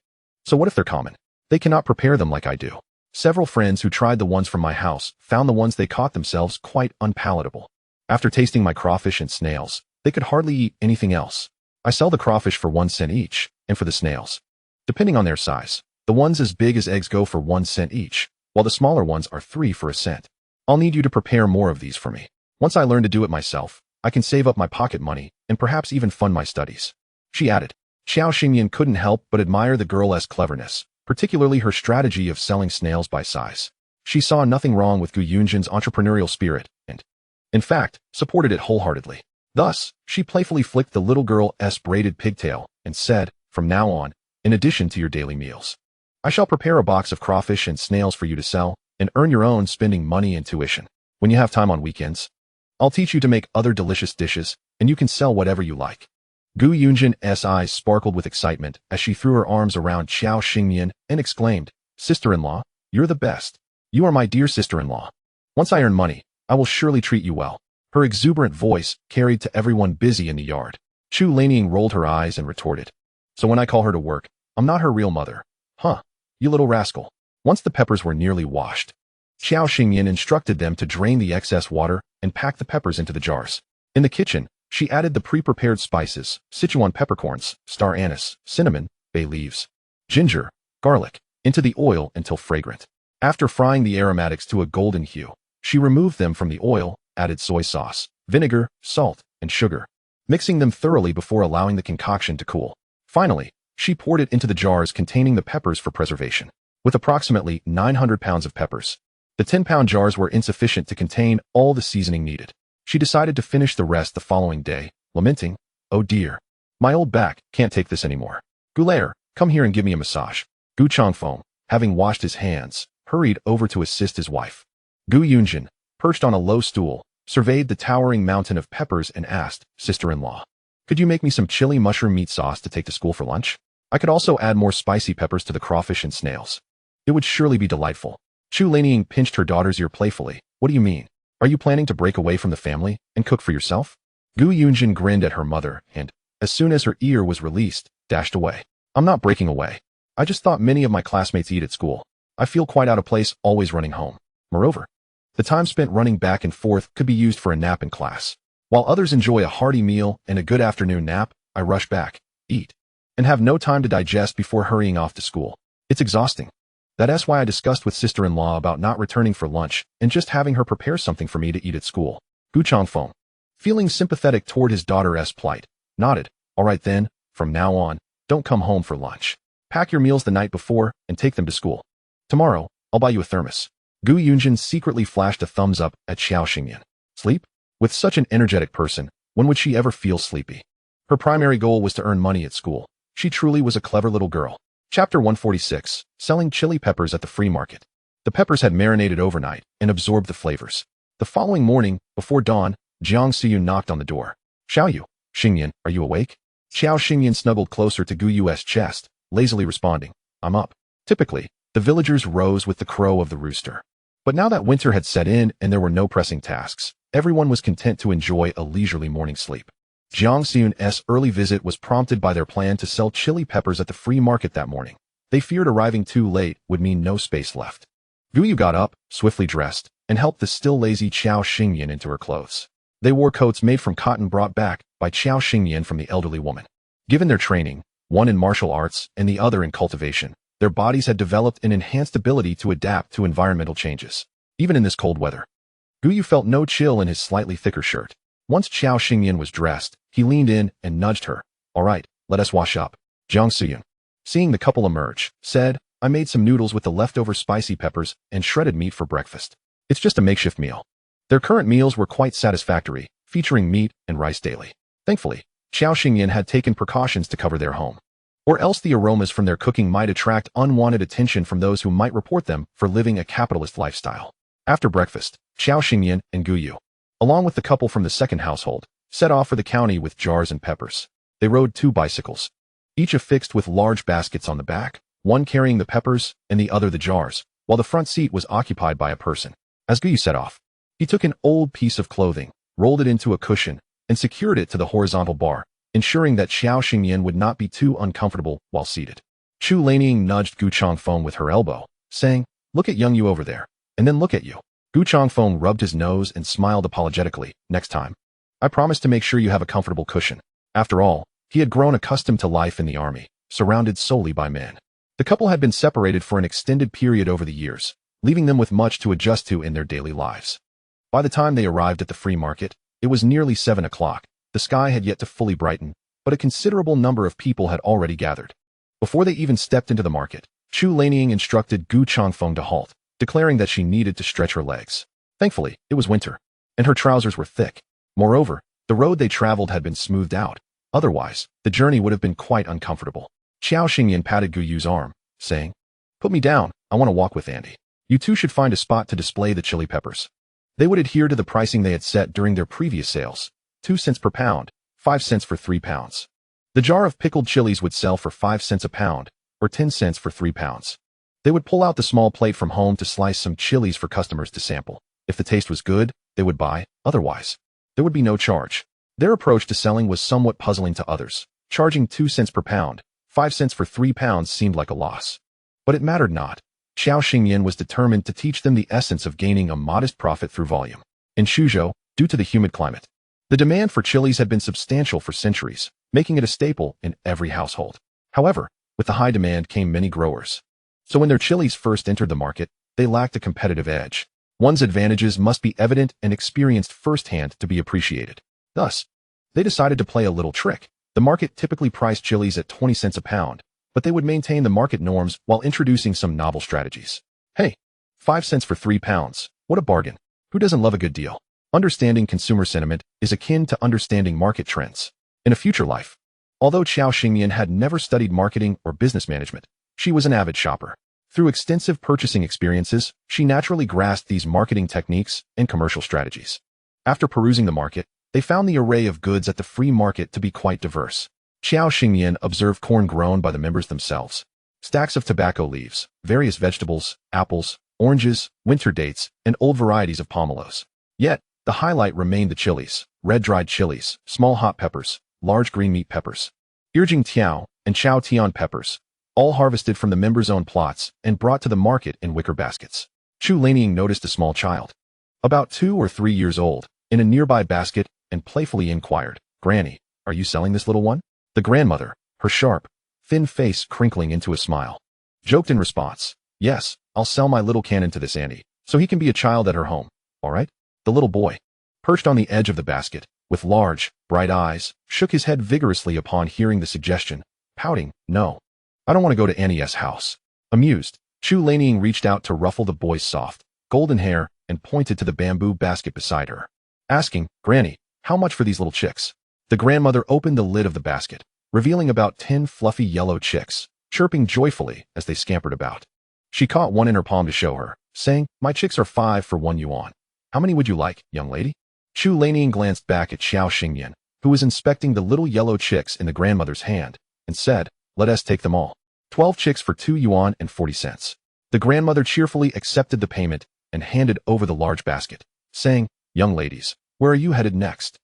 "So what if they're common? They cannot prepare them like I do. Several friends who tried the ones from my house found the ones they caught themselves quite unpalatable. After tasting my crawfish and snails, they could hardly eat anything else. I sell the crawfish for 1 cent each, and for the snails, depending on their size, the ones as big as eggs go for 1 cent each, while the smaller ones are 3 for a cent. I'll need you to prepare more of these for me. Once I learn to do it myself, I can save up my pocket money and perhaps even fund my studies." She added. Xiao Xingyan couldn't help but admire the girl's cleverness, particularly her strategy of selling snails by size. She saw nothing wrong with Gu Yunjin's entrepreneurial spirit and, in fact, supported it wholeheartedly. Thus, she playfully flicked the little girl's braided pigtail and said, "From now on, in addition to your daily meals, I shall prepare a box of crawfish and snails for you to sell and earn your own spending money and tuition. When you have time on weekends, I'll teach you to make other delicious dishes, and you can sell whatever you like." Gu Yunjin's eyes sparkled with excitement as she threw her arms around Qiao Xingyan and exclaimed, "Sister-in-law, you're the best. You are my dear sister-in-law. Once I earn money, I will surely treat you well." Her exuberant voice carried to everyone busy in the yard. Chu Lanying rolled her eyes and retorted, "So when I call her to work, I'm not her real mother. Huh, you little rascal." Once the peppers were nearly washed, Qiao Xingyan instructed them to drain the excess water and pack the peppers into the jars. In the kitchen, she added the pre-prepared spices, Sichuan peppercorns, star anise, cinnamon, bay leaves, ginger, garlic, into the oil until fragrant. After frying the aromatics to a golden hue, she removed them from the oil, added soy sauce, vinegar, salt, and sugar, mixing them thoroughly before allowing the concoction to cool. Finally, she poured it into the jars containing the peppers for preservation. With approximately 900 pounds of peppers, the 10-pound jars were insufficient to contain all the seasoning needed. She decided to finish the rest the following day, lamenting, "Oh dear, my old back can't take this anymore. Gulaire, come here and give me a massage." Gu Changfeng, having washed his hands, hurried over to assist his wife. Gu Yunjin, perched on a low stool, surveyed the towering mountain of peppers and asked, "Sister-in-law, could you make me some chili mushroom meat sauce to take to school for lunch? I could also add more spicy peppers to the crawfish and snails. It would surely be delightful." Chu Lanying pinched her daughter's ear playfully. "What do you mean? Are you planning to break away from the family and cook for yourself?" Gu Yunjin grinned at her mother and, as soon as her ear was released, dashed away. "I'm not breaking away. I just thought many of my classmates eat at school. I feel quite out of place always running home. Moreover, the time spent running back and forth could be used for a nap in class. While others enjoy a hearty meal and a good afternoon nap, I rush back, eat, and have no time to digest before hurrying off to school. It's exhausting. That's why I discussed with sister-in-law about not returning for lunch and just having her prepare something for me to eat at school." Gu Changfeng, feeling sympathetic toward his daughter's plight, nodded. "All right then, from now on, don't come home for lunch. Pack your meals the night before and take them to school. Tomorrow, I'll buy you a thermos." Gu Yunjin secretly flashed a thumbs up at Qiao Xingyan. Sleep? With such an energetic person, when would she ever feel sleepy? Her primary goal was to earn money at school. She truly was a clever little girl. Chapter 146, Selling Chili Peppers at the Free Market. The peppers had marinated overnight and absorbed the flavors. The following morning, before dawn, Jiang Xiyun knocked on the door. "Xiaoyu, Xingyan, are you awake?" Qiao Xingyan snuggled closer to Gu Yu's chest, lazily responding, "I'm up." Typically, the villagers rose with the crow of the rooster. But now that winter had set in and there were no pressing tasks, everyone was content to enjoy a leisurely morning sleep. Jiang Xiyun's early visit was prompted by their plan to sell chili peppers at the free market that morning. They feared arriving too late would mean no space left. Gu Yu got up, swiftly dressed, and helped the still lazy Qiao Xingyan into her clothes. They wore coats made from cotton brought back by Qiao Xingyan from the elderly woman. Given their training, one in martial arts and the other in cultivation, their bodies had developed an enhanced ability to adapt to environmental changes. Even in this cold weather, Gu Yu felt no chill in his slightly thicker shirt. Once Qiao Xingyan was dressed, he leaned in and nudged her. "All right, let us wash up." Jiang Xiyun, seeing the couple emerge, said, "I made some noodles with the leftover spicy peppers and shredded meat for breakfast. It's just a makeshift meal." Their current meals were quite satisfactory, featuring meat and rice daily. Thankfully, Qiao Xingyan had taken precautions to cover their home, or else the aromas from their cooking might attract unwanted attention from those who might report them for living a capitalist lifestyle. After breakfast, Qiao Xingyan and Gu Yu, along with the couple from the second household, set off for the county with jars and peppers. They rode 2 bicycles, each affixed with large baskets on the back, one carrying the peppers and the other the jars, while the front seat was occupied by a person. As Gu Yu set off, he took an old piece of clothing, rolled it into a cushion, and secured it to the horizontal bar, ensuring that Qiao Xingyan would not be too uncomfortable while seated. Chu Lanying nudged Gu Changfeng with her elbow, saying, "Look at young Yu over there, and then look at you." Gu Changfeng rubbed his nose and smiled apologetically. "Next time, I promise to make sure you have a comfortable cushion." After all, he had grown accustomed to life in the army, surrounded solely by men. The couple had been separated for an extended period over the years, leaving them with much to adjust to in their daily lives. By the time they arrived at the free market, it was nearly 7 o'clock. The sky had yet to fully brighten, but a considerable number of people had already gathered. Before they even stepped into the market, Chu Lanying instructed Gu Changfeng to halt, declaring that she needed to stretch her legs. Thankfully, it was winter, and her trousers were thick. Moreover, the road they traveled had been smoothed out. Otherwise, the journey would have been quite uncomfortable. Xiao Xingyan patted Gu Yu's arm, saying, "Put me down, I want to walk with Andy. You two should find a spot to display the chili peppers." They would adhere to the pricing they had set during their previous sales, 2 cents per pound, 5 cents for 3 pounds. The jar of pickled chilies would sell for 5 cents a pound, or 10 cents for 3 pounds. They would pull out the small plate from home to slice some chilies for customers to sample. If the taste was good, they would buy, otherwise, there would be no charge. Their approach to selling was somewhat puzzling to others. Charging 2 cents per pound, 5 cents for 3 pounds seemed like a loss. But it mattered not. Xiao Xingyan was determined to teach them the essence of gaining a modest profit through volume. In Suzhou, due to the humid climate, the demand for chilies had been substantial for centuries, making it a staple in every household. However, with the high demand came many growers. So when their chilies first entered the market, they lacked a competitive edge. One's advantages must be evident and experienced firsthand to be appreciated. Thus, they decided to play a little trick. The market typically priced chilies at 20 cents a pound, but they would maintain the market norms while introducing some novel strategies. Hey, 5 cents for 3 pounds. What a bargain. Who doesn't love a good deal? Understanding consumer sentiment is akin to understanding market trends. In a future life, although Xiao Xingyan had never studied marketing or business management, she was an avid shopper. Through extensive purchasing experiences, she naturally grasped these marketing techniques and commercial strategies. After perusing the market, they found the array of goods at the free market to be quite diverse. Xiao Xingyan observed corn grown by the members themselves, stacks of tobacco leaves, various vegetables, apples, oranges, winter dates, and old varieties of pomelos. Yet, the highlight remained the chilies, red-dried chilies, small hot peppers, large green meat peppers, Irjing Tiao, and Chao Tian peppers, all harvested from the members' own plots and brought to the market in wicker baskets. Chu Lanying noticed a small child, about 2 or 3 years old, in a nearby basket and playfully inquired, "Granny, are you selling this little one?" The grandmother, her sharp, thin face crinkling into a smile, joked in response, "Yes, I'll sell my little cannon to this Andy, so he can be a child at her home, all right?" The little boy, perched on the edge of the basket, with large, bright eyes, shook his head vigorously upon hearing the suggestion, pouting, "No, I don't want to go to Annie's house." Amused, Chu Lanying reached out to ruffle the boy's soft, golden hair and pointed to the bamboo basket beside her, asking, "Granny, how much for these little chicks?" The grandmother opened the lid of the basket, revealing about 10 fluffy yellow chicks, chirping joyfully as they scampered about. She caught one in her palm to show her, saying, "My chicks are 5 for 1 yuan. How many would you like, young lady?" Chu Lanying glanced back at Xiao Xingyan, who was inspecting the little yellow chicks in the grandmother's hand, and said, "Let us take them all. 12 chicks for 2 yuan and 40 cents. The grandmother cheerfully accepted the payment and handed over the large basket, saying, "Young ladies, where are you headed next?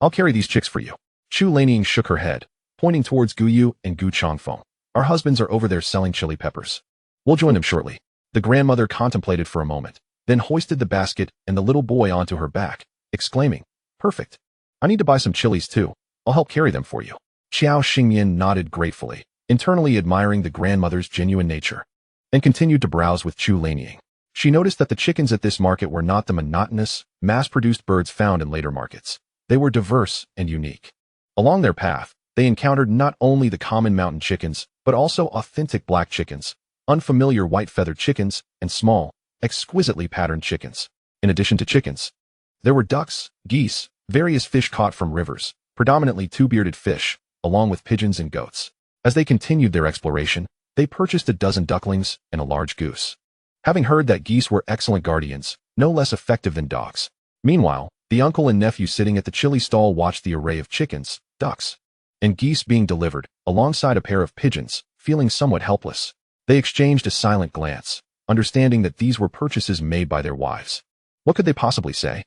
I'll carry these chicks for you." Chu Lanying shook her head, pointing towards Gu Yu and Gu Changfeng. "Our husbands are over there selling chili peppers. We'll join them shortly." The grandmother contemplated for a moment, then hoisted the basket and the little boy onto her back, exclaiming, "Perfect. I need to buy some chilies too. I'll help carry them for you." Xiao Xingyan nodded gratefully, internally admiring the grandmother's genuine nature, and continued to browse with Chu Lanying. She noticed that the chickens at this market were not the monotonous, mass-produced birds found in later markets. They were diverse and unique. Along their path, they encountered not only the common mountain chickens, but also authentic black chickens, unfamiliar white-feathered chickens, and small, exquisitely patterned chickens. In addition to chickens, there were ducks, geese, various fish caught from rivers, predominantly two-bearded fish, along with pigeons and goats. As they continued their exploration, they purchased a dozen ducklings and a large goose. Having heard that geese were excellent guardians, no less effective than dogs. Meanwhile, the uncle and nephew sitting at the chili stall watched the array of chickens, ducks, and geese being delivered, alongside a pair of pigeons, feeling somewhat helpless. They exchanged a silent glance, understanding that these were purchases made by their wives. What could they possibly say?